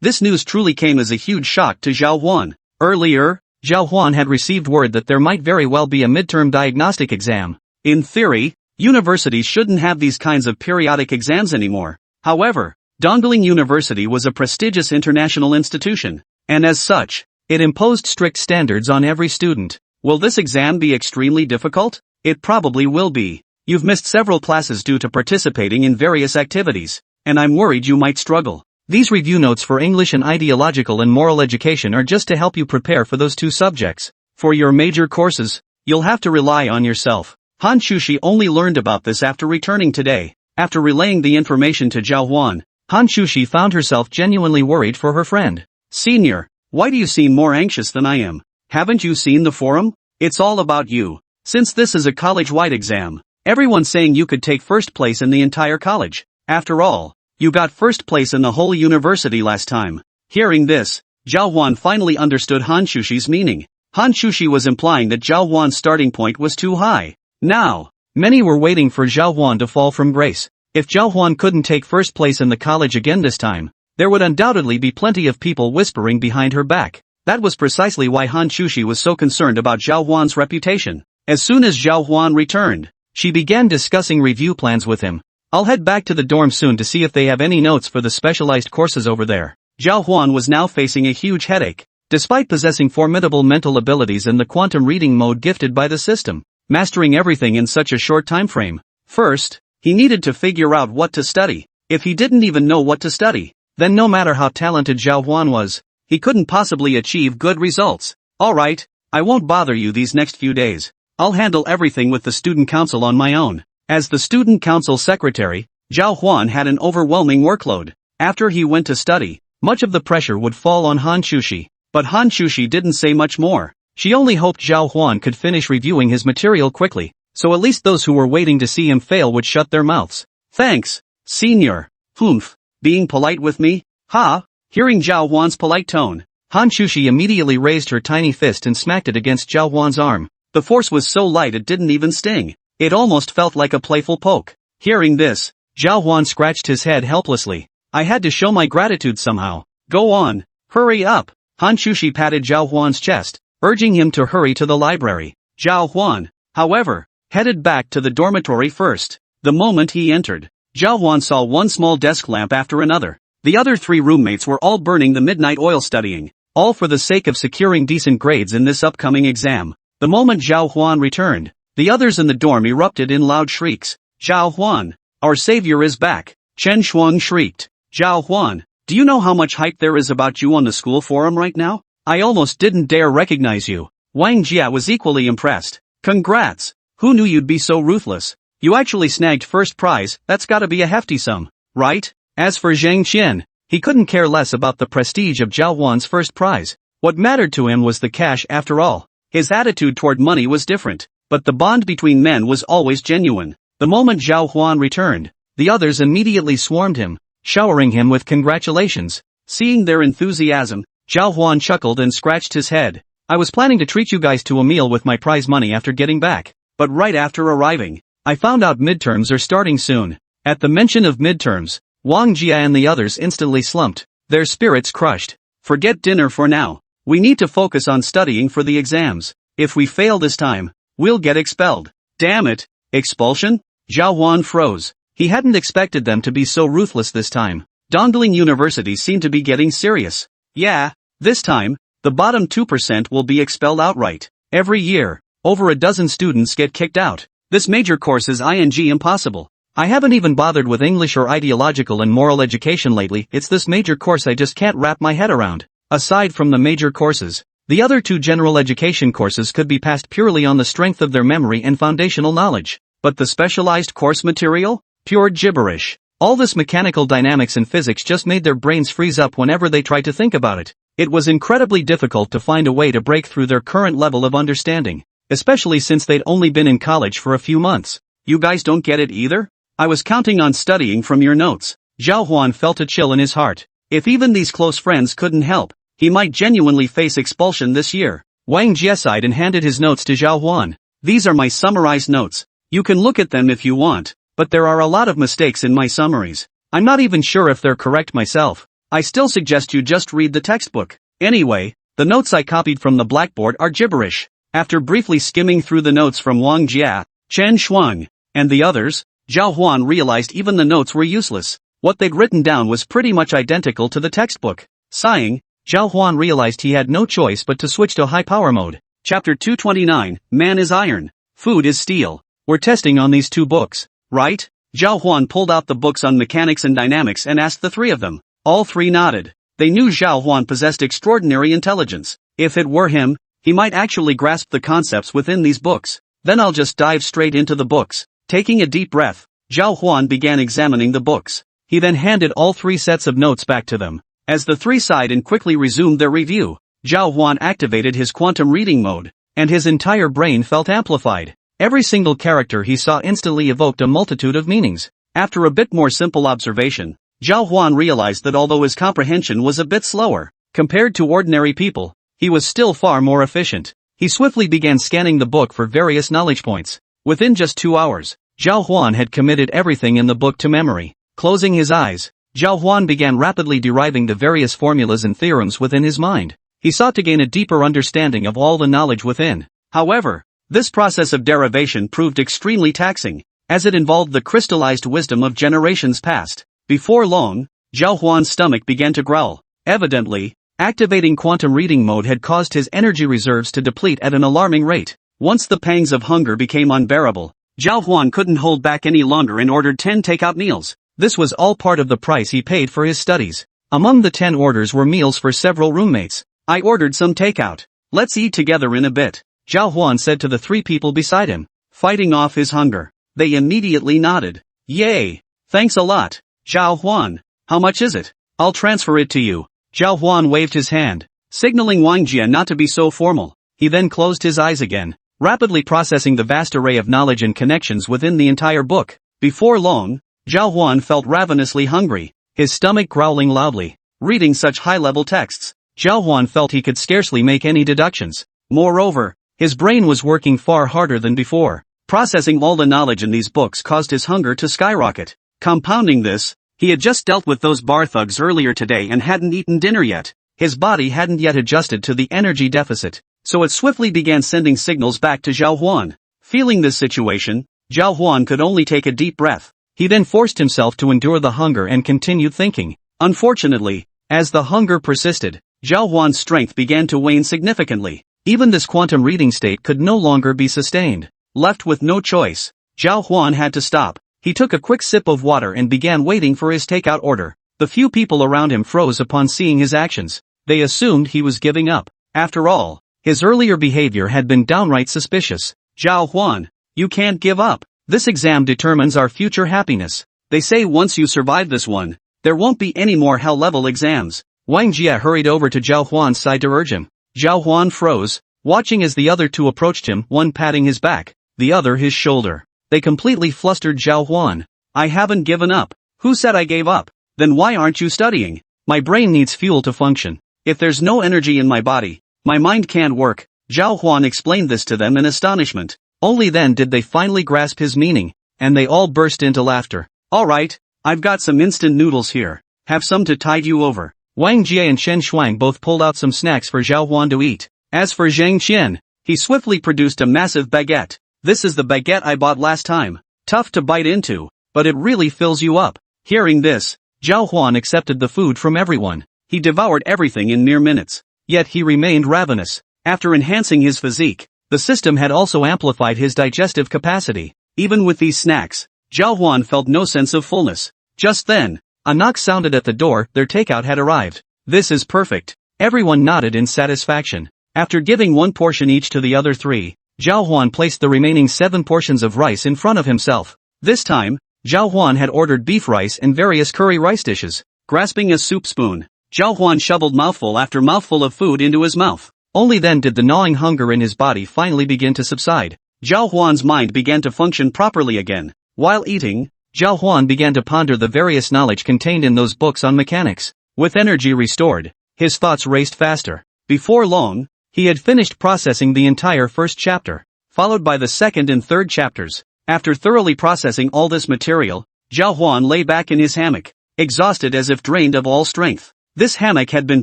This news truly came as a huge shock to Zhào Huān. Earlier, Zhào Huān had received word that there might very well be a midterm diagnostic exam. In theory, universities shouldn't have these kinds of periodic exams anymore. However, Dongling University was a prestigious international institution, and as such, it imposed strict standards on every student. Will this exam be extremely difficult? It probably will be. You've missed several classes due to participating in various activities, and I'm worried you might struggle. These review notes for English and ideological and moral education are just to help you prepare for those two subjects. For your major courses, you'll have to rely on yourself. Hán Chǔxī only learned about this after returning today. After relaying the information to Zhào Huān, Hán Chǔxī found herself genuinely worried for her friend. Senior, why do you seem more anxious than I am? Haven't you seen the forum? It's all about you. Since this is a college-wide exam, everyone's saying you could take first place in the entire college. After all, you got first place in the whole university last time. Hearing this, Zhào Huān finally understood Hán Chǔxī's meaning. Hán Chǔxī was implying that Zhào Huān's starting point was too high. Now, many were waiting for Zhào Huān to fall from grace. If Zhào Huān couldn't take first place in the college again this time, there would undoubtedly be plenty of people whispering behind her back. That was precisely why Hán Chǔxī was so concerned about Zhào Huān's reputation. As soon as Zhào Huān returned, she began discussing review plans with him. I'll head back to the dorm soon to see if they have any notes for the specialized courses over there. Zhào Huān was now facing a huge headache. Despite possessing formidable mental abilities and the quantum reading mode gifted by the system, mastering everything in such a short time frame. First, he needed to figure out what to study. If he didn't even know what to study, then no matter how talented Zhào Huān was, he couldn't possibly achieve good results. Alright, I won't bother you these next few days. I'll handle everything with the student council on my own. As the student council secretary, Zhào Huān had an overwhelming workload. After he went to study, much of the pressure would fall on Hán Chǔxī. But Hán Chǔxī didn't say much more. She only hoped Zhào Huān could finish reviewing his material quickly, so at least those who were waiting to see him fail would shut their mouths. Thanks, senior. Humph. Being polite with me? Ha! Hearing Zhào Huān's polite tone, Hán Chǔxī immediately raised her tiny fist and smacked it against Zhào Huān's arm. The force was so light it didn't even sting. It almost felt like a playful poke. Hearing this, Zhào Huān scratched his head helplessly. I had to show my gratitude somehow. Go on. Hurry up. Hán Chǔxī patted Zhào Huān's chest, urging him to hurry to the library. Zhào Huān, however, headed back to the dormitory first. The moment he entered, Zhào Huān saw one small desk lamp after another. The other three roommates were all burning the midnight oil studying, all for the sake of securing decent grades in this upcoming exam. The moment Zhào Huān returned, the others in the dorm erupted in loud shrieks. Zhào Huān, our savior is back, Chen Shuang shrieked. Zhào Huān, do you know how much hype there is about you on the school forum right now? I almost didn't dare recognize you. Wang Jia was equally impressed. Congrats! Who knew you'd be so ruthless? You actually snagged first prize, that's gotta be a hefty sum, right? As for Zhang Qian, he couldn't care less about the prestige of Zhào Huān's first prize. What mattered to him was the cash after all. His attitude toward money was different, but the bond between men was always genuine. The moment Zhào Huān returned, the others immediately swarmed him, showering him with congratulations. Seeing their enthusiasm, Zhào Huān chuckled and scratched his head. I was planning to treat you guys to a meal with my prize money after getting back, but right after arriving, I found out midterms are starting soon. At the mention of midterms, Wang Jia and the others instantly slumped, their spirits crushed. Forget dinner for now. We need to focus on studying for the exams. If we fail this time, we'll get expelled. Damn it! Expulsion? Zhào Huān froze. He hadn't expected them to be so ruthless this time. Dongling University seemed to be getting serious. Yeah, this time, the bottom 2% will be expelled outright. Every year, over a dozen students get kicked out. This major course is impossible. I haven't even bothered with English or ideological and moral education lately, it's this major course I just can't wrap my head around. Aside from the major courses, the other two general education courses could be passed purely on the strength of their memory and foundational knowledge. But the specialized course material? Pure gibberish. All this mechanical dynamics and physics just made their brains freeze up whenever they tried to think about it. It was incredibly difficult to find a way to break through their current level of understanding, especially since they'd only been in college for a few months. You guys don't get it either? I was counting on studying from your notes. Zhào Huān felt a chill in his heart. If even these close friends couldn't help, he might genuinely face expulsion this year. Wang Jia sighed and handed his notes to Zhào Huān. These are my summarized notes. You can look at them if you want, but there are a lot of mistakes in my summaries. I'm not even sure if they're correct myself. I still suggest you just read the textbook. Anyway, the notes I copied from the blackboard are gibberish. After briefly skimming through the notes from Wang Jia, Chen Shuang, and the others, Zhào Huān realized even the notes were useless. What they'd written down was pretty much identical to the textbook. Sighing, Zhào Huān realized he had no choice but to switch to high power mode. Chapter 229, Man is Iron, Food is Steel. We're testing on these two books, right? Zhào Huān pulled out the books on mechanics and dynamics and asked the three of them. All three nodded. They knew Zhào Huān possessed extraordinary intelligence. If it were him, he might actually grasp the concepts within these books. Then I'll just dive straight into the books. Taking a deep breath, Zhào Huān began examining the books. He then handed all three sets of notes back to them. As the three sighed and quickly resumed their review, Zhào Huān activated his quantum reading mode, and his entire brain felt amplified. Every single character he saw instantly evoked a multitude of meanings. After a bit more simple observation, Zhào Huān realized that although his comprehension was a bit slower, compared to ordinary people, he was still far more efficient. He swiftly began scanning the book for various knowledge points. Within just 2 hours, Zhào Huān had committed everything in the book to memory. Closing his eyes, Zhào Huān began rapidly deriving the various formulas and theorems within his mind. He sought to gain a deeper understanding of all the knowledge within. However, this process of derivation proved extremely taxing, as it involved the crystallized wisdom of generations past. Before long, Zhào Huān's stomach began to growl. Evidently, activating quantum reading mode had caused his energy reserves to deplete at an alarming rate. Once the pangs of hunger became unbearable, Zhào Huān couldn't hold back any longer and ordered 10 takeout meals. This was all part of the price he paid for his studies. Among the 10 orders were meals for several roommates. I ordered some takeout. Let's eat together in a bit, Zhào Huān said to the 3 people beside him, fighting off his hunger. They immediately nodded. Yay! Thanks a lot, Zhào Huān. How much is it? I'll transfer it to you. Zhào Huān waved his hand, signaling Wang Jie not to be so formal. He then closed his eyes again, rapidly processing the vast array of knowledge and connections within the entire book. Before long, Zhào Huān felt ravenously hungry, his stomach growling loudly. Reading such high-level texts, Zhào Huān felt he could scarcely make any deductions. Moreover, his brain was working far harder than before. Processing all the knowledge in these books caused his hunger to skyrocket. Compounding this, he had just dealt with those bar thugs earlier today and hadn't eaten dinner yet. His body hadn't yet adjusted to the energy deficit, so it swiftly began sending signals back to Zhào Huān. Feeling this situation, Zhào Huān could only take a deep breath. He then forced himself to endure the hunger and continued thinking. Unfortunately, as the hunger persisted, Zhào Huān's strength began to wane significantly. Even this quantum reading state could no longer be sustained. Left with no choice, Zhào Huān had to stop. He took a quick sip of water and began waiting for his takeout order. The few people around him froze upon seeing his actions. They assumed he was giving up. After all, his earlier behavior had been downright suspicious. Zhào Huān, you can't give up. This exam determines our future happiness. They say once you survive this one, there won't be any more hell-level exams. Wang Jie hurried over to Zhào Huān's side to urge him. Zhào Huān froze, watching as the other 2 approached him, one patting his back, the other his shoulder. They completely flustered Zhào Huān. I haven't given up. Who said I gave up? Then why aren't you studying? My brain needs fuel to function. If there's no energy in my body, my mind can't work. Zhào Huān explained this to them in astonishment. Only then did they finally grasp his meaning, and they all burst into laughter. Alright, I've got some instant noodles here. Have some to tide you over. Wang Jie and Shen Shuang both pulled out some snacks for Zhào Huān to eat. As for Zhang Qian, he swiftly produced a massive baguette. This is the baguette I bought last time. Tough to bite into, but it really fills you up. Hearing this, Zhào Huān accepted the food from everyone. He devoured everything in mere minutes. Yet he remained ravenous. After enhancing his physique, the system had also amplified his digestive capacity. Even with these snacks, Zhào Huān felt no sense of fullness. Just then, a knock sounded at the door. Their takeout had arrived. This is perfect. Everyone nodded in satisfaction. After giving 1 portion each to the other 3, Zhào Huān placed the remaining 7 portions of rice in front of himself. This time, Zhào Huān had ordered beef rice and various curry rice dishes. Grasping a soup spoon, Zhào Huān shoveled mouthful after mouthful of food into his mouth. Only then did the gnawing hunger in his body finally begin to subside. Zhào Huān's mind began to function properly again. While eating, Zhào Huān began to ponder the various knowledge contained in those books on mechanics. With energy restored, his thoughts raced faster. Before long, he had finished processing the entire first chapter, followed by the second and third chapters. After thoroughly processing all this material, Zhào Huān lay back in his hammock, exhausted as if drained of all strength. This hammock had been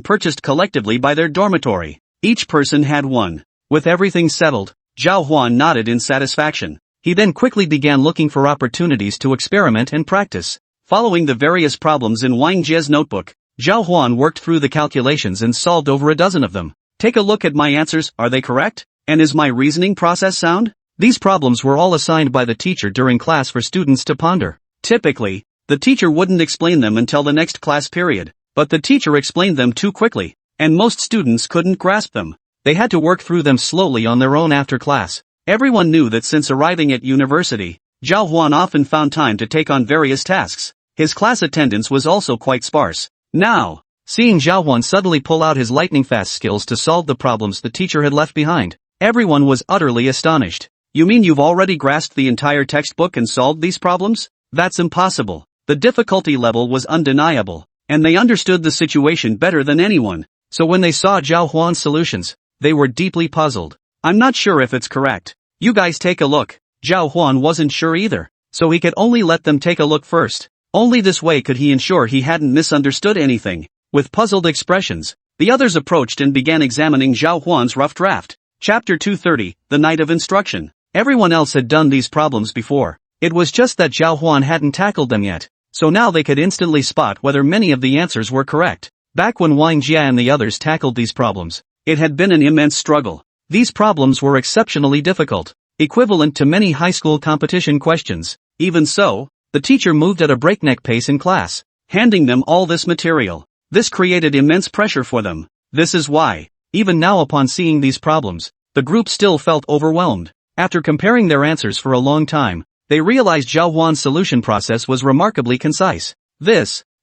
purchased collectively by their dormitory. Each person had one. With everything settled, Zhào Huān nodded in satisfaction. He then quickly began looking for opportunities to experiment and practice. Following the various problems in Wang Jie's notebook, Zhào Huān worked through the calculations and solved over a dozen of them. Take a look at my answers. Are they correct? And is my reasoning process sound? These problems were all assigned by the teacher during class for students to ponder. Typically, the teacher wouldn't explain them until the next class period, but the teacher explained them too quickly, and most students couldn't grasp them. They had to work through them slowly on their own after class. Everyone knew that since arriving at university, Zhào Huān often found time to take on various tasks. His class attendance was also quite sparse. Now, seeing Zhào Huān suddenly pull out his lightning-fast skills to solve the problems the teacher had left behind, everyone was utterly astonished. You mean you've already grasped the entire textbook and solved these problems? That's impossible. The difficulty level was undeniable, and they understood the situation better than anyone. So when they saw Zhào Huān's solutions, they were deeply puzzled. I'm not sure if it's correct. You guys take a look. Zhào Huān wasn't sure either, so he could only let them take a look first. Only this way could he ensure he hadn't misunderstood anything. With puzzled expressions, the others approached and began examining Zhào Huān's rough draft. Chapter 230, The Night of Instruction. Everyone else had done these problems before. It was just that Zhào Huān hadn't tackled them yet, so now they could instantly spot whether many of the answers were correct. Back when Wang Jia and the others tackled these problems, it had been an immense struggle. These problems were exceptionally difficult, equivalent to many high school competition questions. Even so, the teacher moved at a breakneck pace in class, handing them all this material. This created immense pressure for them. This is why, even now upon seeing these problems, the group still felt overwhelmed. After comparing their answers for a long time, they realized Zhào Huān's solution process was remarkably concise.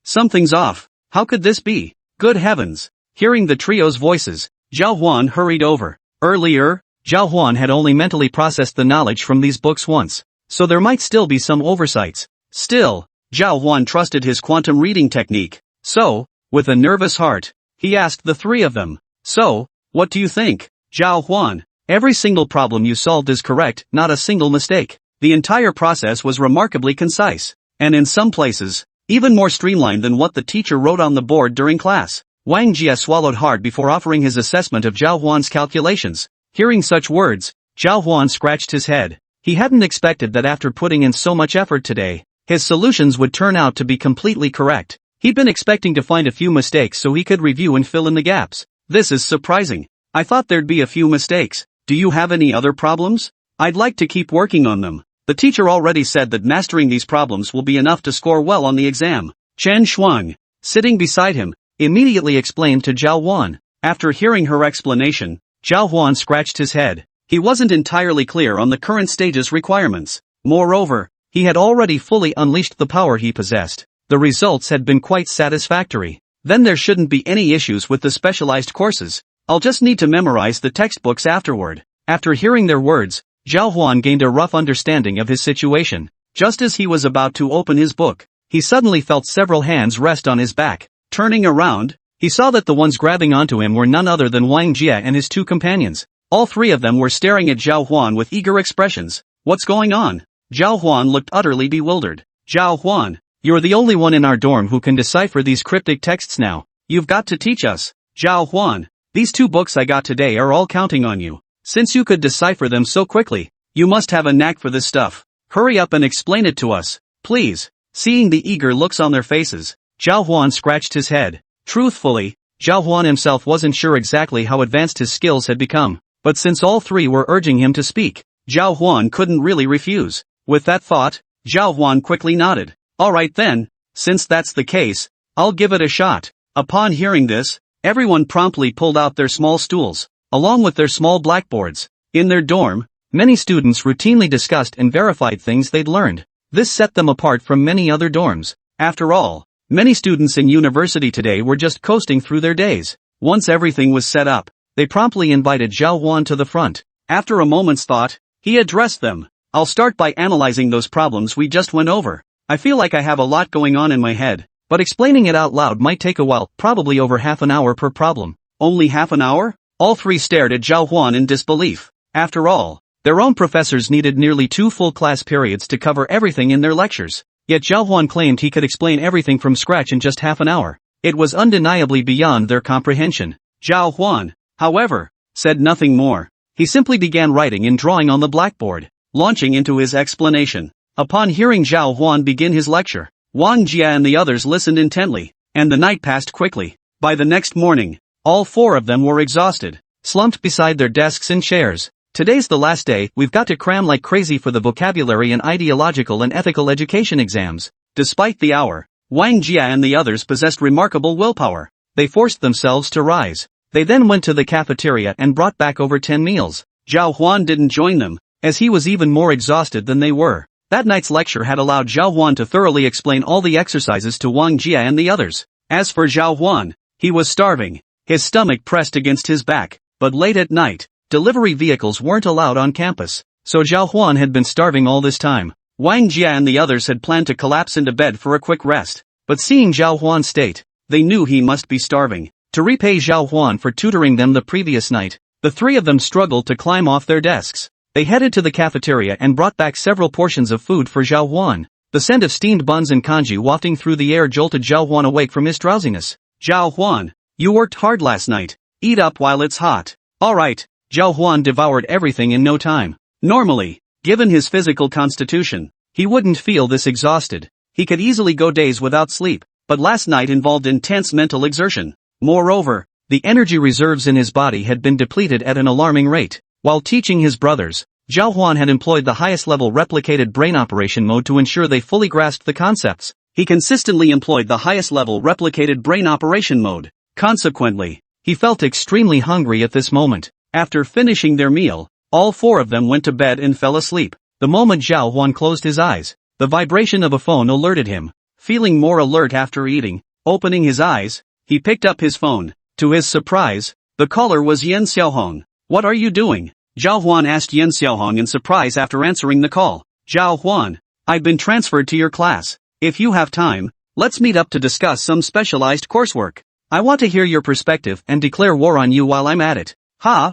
Something's off. How could this be? Good heavens. Hearing the trio's voices, Zhào Huān hurried over. Earlier, Zhào Huān had only mentally processed the knowledge from these books once, so there might still be some oversights. Still, Zhào Huān trusted his quantum reading technique. So, with a nervous heart, he asked the three of them. So, what do you think, Zhào Huān? Every single problem you solved is correct, not a single mistake. The entire process was remarkably concise, and in some places, even more streamlined than what the teacher wrote on the board during class. Wang Jia swallowed hard before offering his assessment of Zhào Huān's calculations. Hearing such words, Zhào Huān scratched his head. He hadn't expected that after putting in so much effort today, his solutions would turn out to be completely correct. He'd been expecting to find a few mistakes so he could review and fill in the gaps. This is surprising. I thought there'd be a few mistakes. Do you have any other problems? I'd like to keep working on them. The teacher already said that mastering these problems will be enough to score well on the exam. Chen Shuang, sitting beside him, immediately explained to Zhào Huān. After hearing her explanation, Zhào Huān scratched his head. He wasn't entirely clear on the current stage's requirements. Moreover, he had already fully unleashed the power he possessed. The results had been quite satisfactory. Then there shouldn't be any issues with the specialized courses. I'll just need to memorize the textbooks afterward. After hearing their words, Zhào Huān gained a rough understanding of his situation. Just as he was about to open his book, he suddenly felt several hands rest on his back. Turning around, he saw that the ones grabbing onto him were none other than Wang Jia and his two companions. All three of them were staring at Zhào Huān with eager expressions. What's going on? Zhào Huān looked utterly bewildered. Zhào Huān, you're the only one in our dorm who can decipher these cryptic texts now. You've got to teach us. Zhào Huān, these 2 books I got today are all counting on you. Since you could decipher them so quickly, you must have a knack for this stuff. Hurry up and explain it to us, please. Seeing the eager looks on their faces, Zhào Huān scratched his head. Truthfully, Zhào Huān himself wasn't sure exactly how advanced his skills had become, but since all three were urging him to speak, Zhào Huān couldn't really refuse. With that thought, Zhào Huān quickly nodded. Alright then, since that's the case, I'll give it a shot. Upon hearing this, everyone promptly pulled out their small stools, along with their small blackboards. In their dorm, many students routinely discussed and verified things they'd learned. This set them apart from many other dorms. After all, many students in university today were just coasting through their days. Once everything was set up, they promptly invited Zhào Huān to the front. After a moment's thought, he addressed them. I'll start by analyzing those problems we just went over. I feel like I have a lot going on in my head, but explaining it out loud might take a while, probably over half an hour per problem. Only half an hour? All three stared at Zhào Huān in disbelief. After all, their own professors needed nearly 2 full class periods to cover everything in their lectures. Yet Zhào Huān claimed he could explain everything from scratch in just half an hour. It was undeniably beyond their comprehension. Zhào Huān, however, said nothing more. He simply began writing and drawing on the blackboard, launching into his explanation. Upon hearing Zhào Huān begin his lecture, Wang Jia and the others listened intently, and the night passed quickly. By the next morning, all 4 of them were exhausted, slumped beside their desks and chairs. Today's the last day, we've got to cram like crazy for the vocabulary and ideological and ethical education exams. Despite the hour, Wang Jia and the others possessed remarkable willpower. They forced themselves to rise. They then went to the cafeteria and brought back over 10 meals. Zhào Huān didn't join them, as he was even more exhausted than they were. That night's lecture had allowed Zhào Huān to thoroughly explain all the exercises to Wang Jia and the others. As for Zhào Huān, he was starving, his stomach pressed against his back. But late at night, delivery vehicles weren't allowed on campus, so Zhào Huān had been starving all this time. Wang Jia and the others had planned to collapse into bed for a quick rest, but seeing Zhào Huān's state, they knew he must be starving. To repay Zhào Huān for tutoring them the previous night, the three of them struggled to climb off their desks. They headed to the cafeteria and brought back several portions of food for Zhào Huān. The scent of steamed buns and congee wafting through the air jolted Zhào Huān awake from his drowsiness. Zhào Huān, you worked hard last night. Eat up while it's hot. Alright. Zhào Huān devoured everything in no time. Normally, given his physical constitution, he wouldn't feel this exhausted. He could easily go days without sleep, but last night involved intense mental exertion. Moreover, the energy reserves in his body had been depleted at an alarming rate. While teaching his brothers, Zhào Huān had employed the highest level replicated brain operation mode to ensure they fully grasped the concepts. He consistently employed the highest level replicated brain operation mode. Consequently, he felt extremely hungry at this moment. After finishing their meal, all four of them went to bed and fell asleep. The moment Zhào Huān closed his eyes, the vibration of a phone alerted him. Feeling more alert after eating, opening his eyes, he picked up his phone. To his surprise, the caller was Yan Xiaohong. What are you doing? Zhào Huān asked Yan Xiaohong in surprise after answering the call. Zhào Huān, I've been transferred to your class. If you have time, let's meet up to discuss some specialized coursework. I want to hear your perspective and declare war on you while I'm at it. Ha,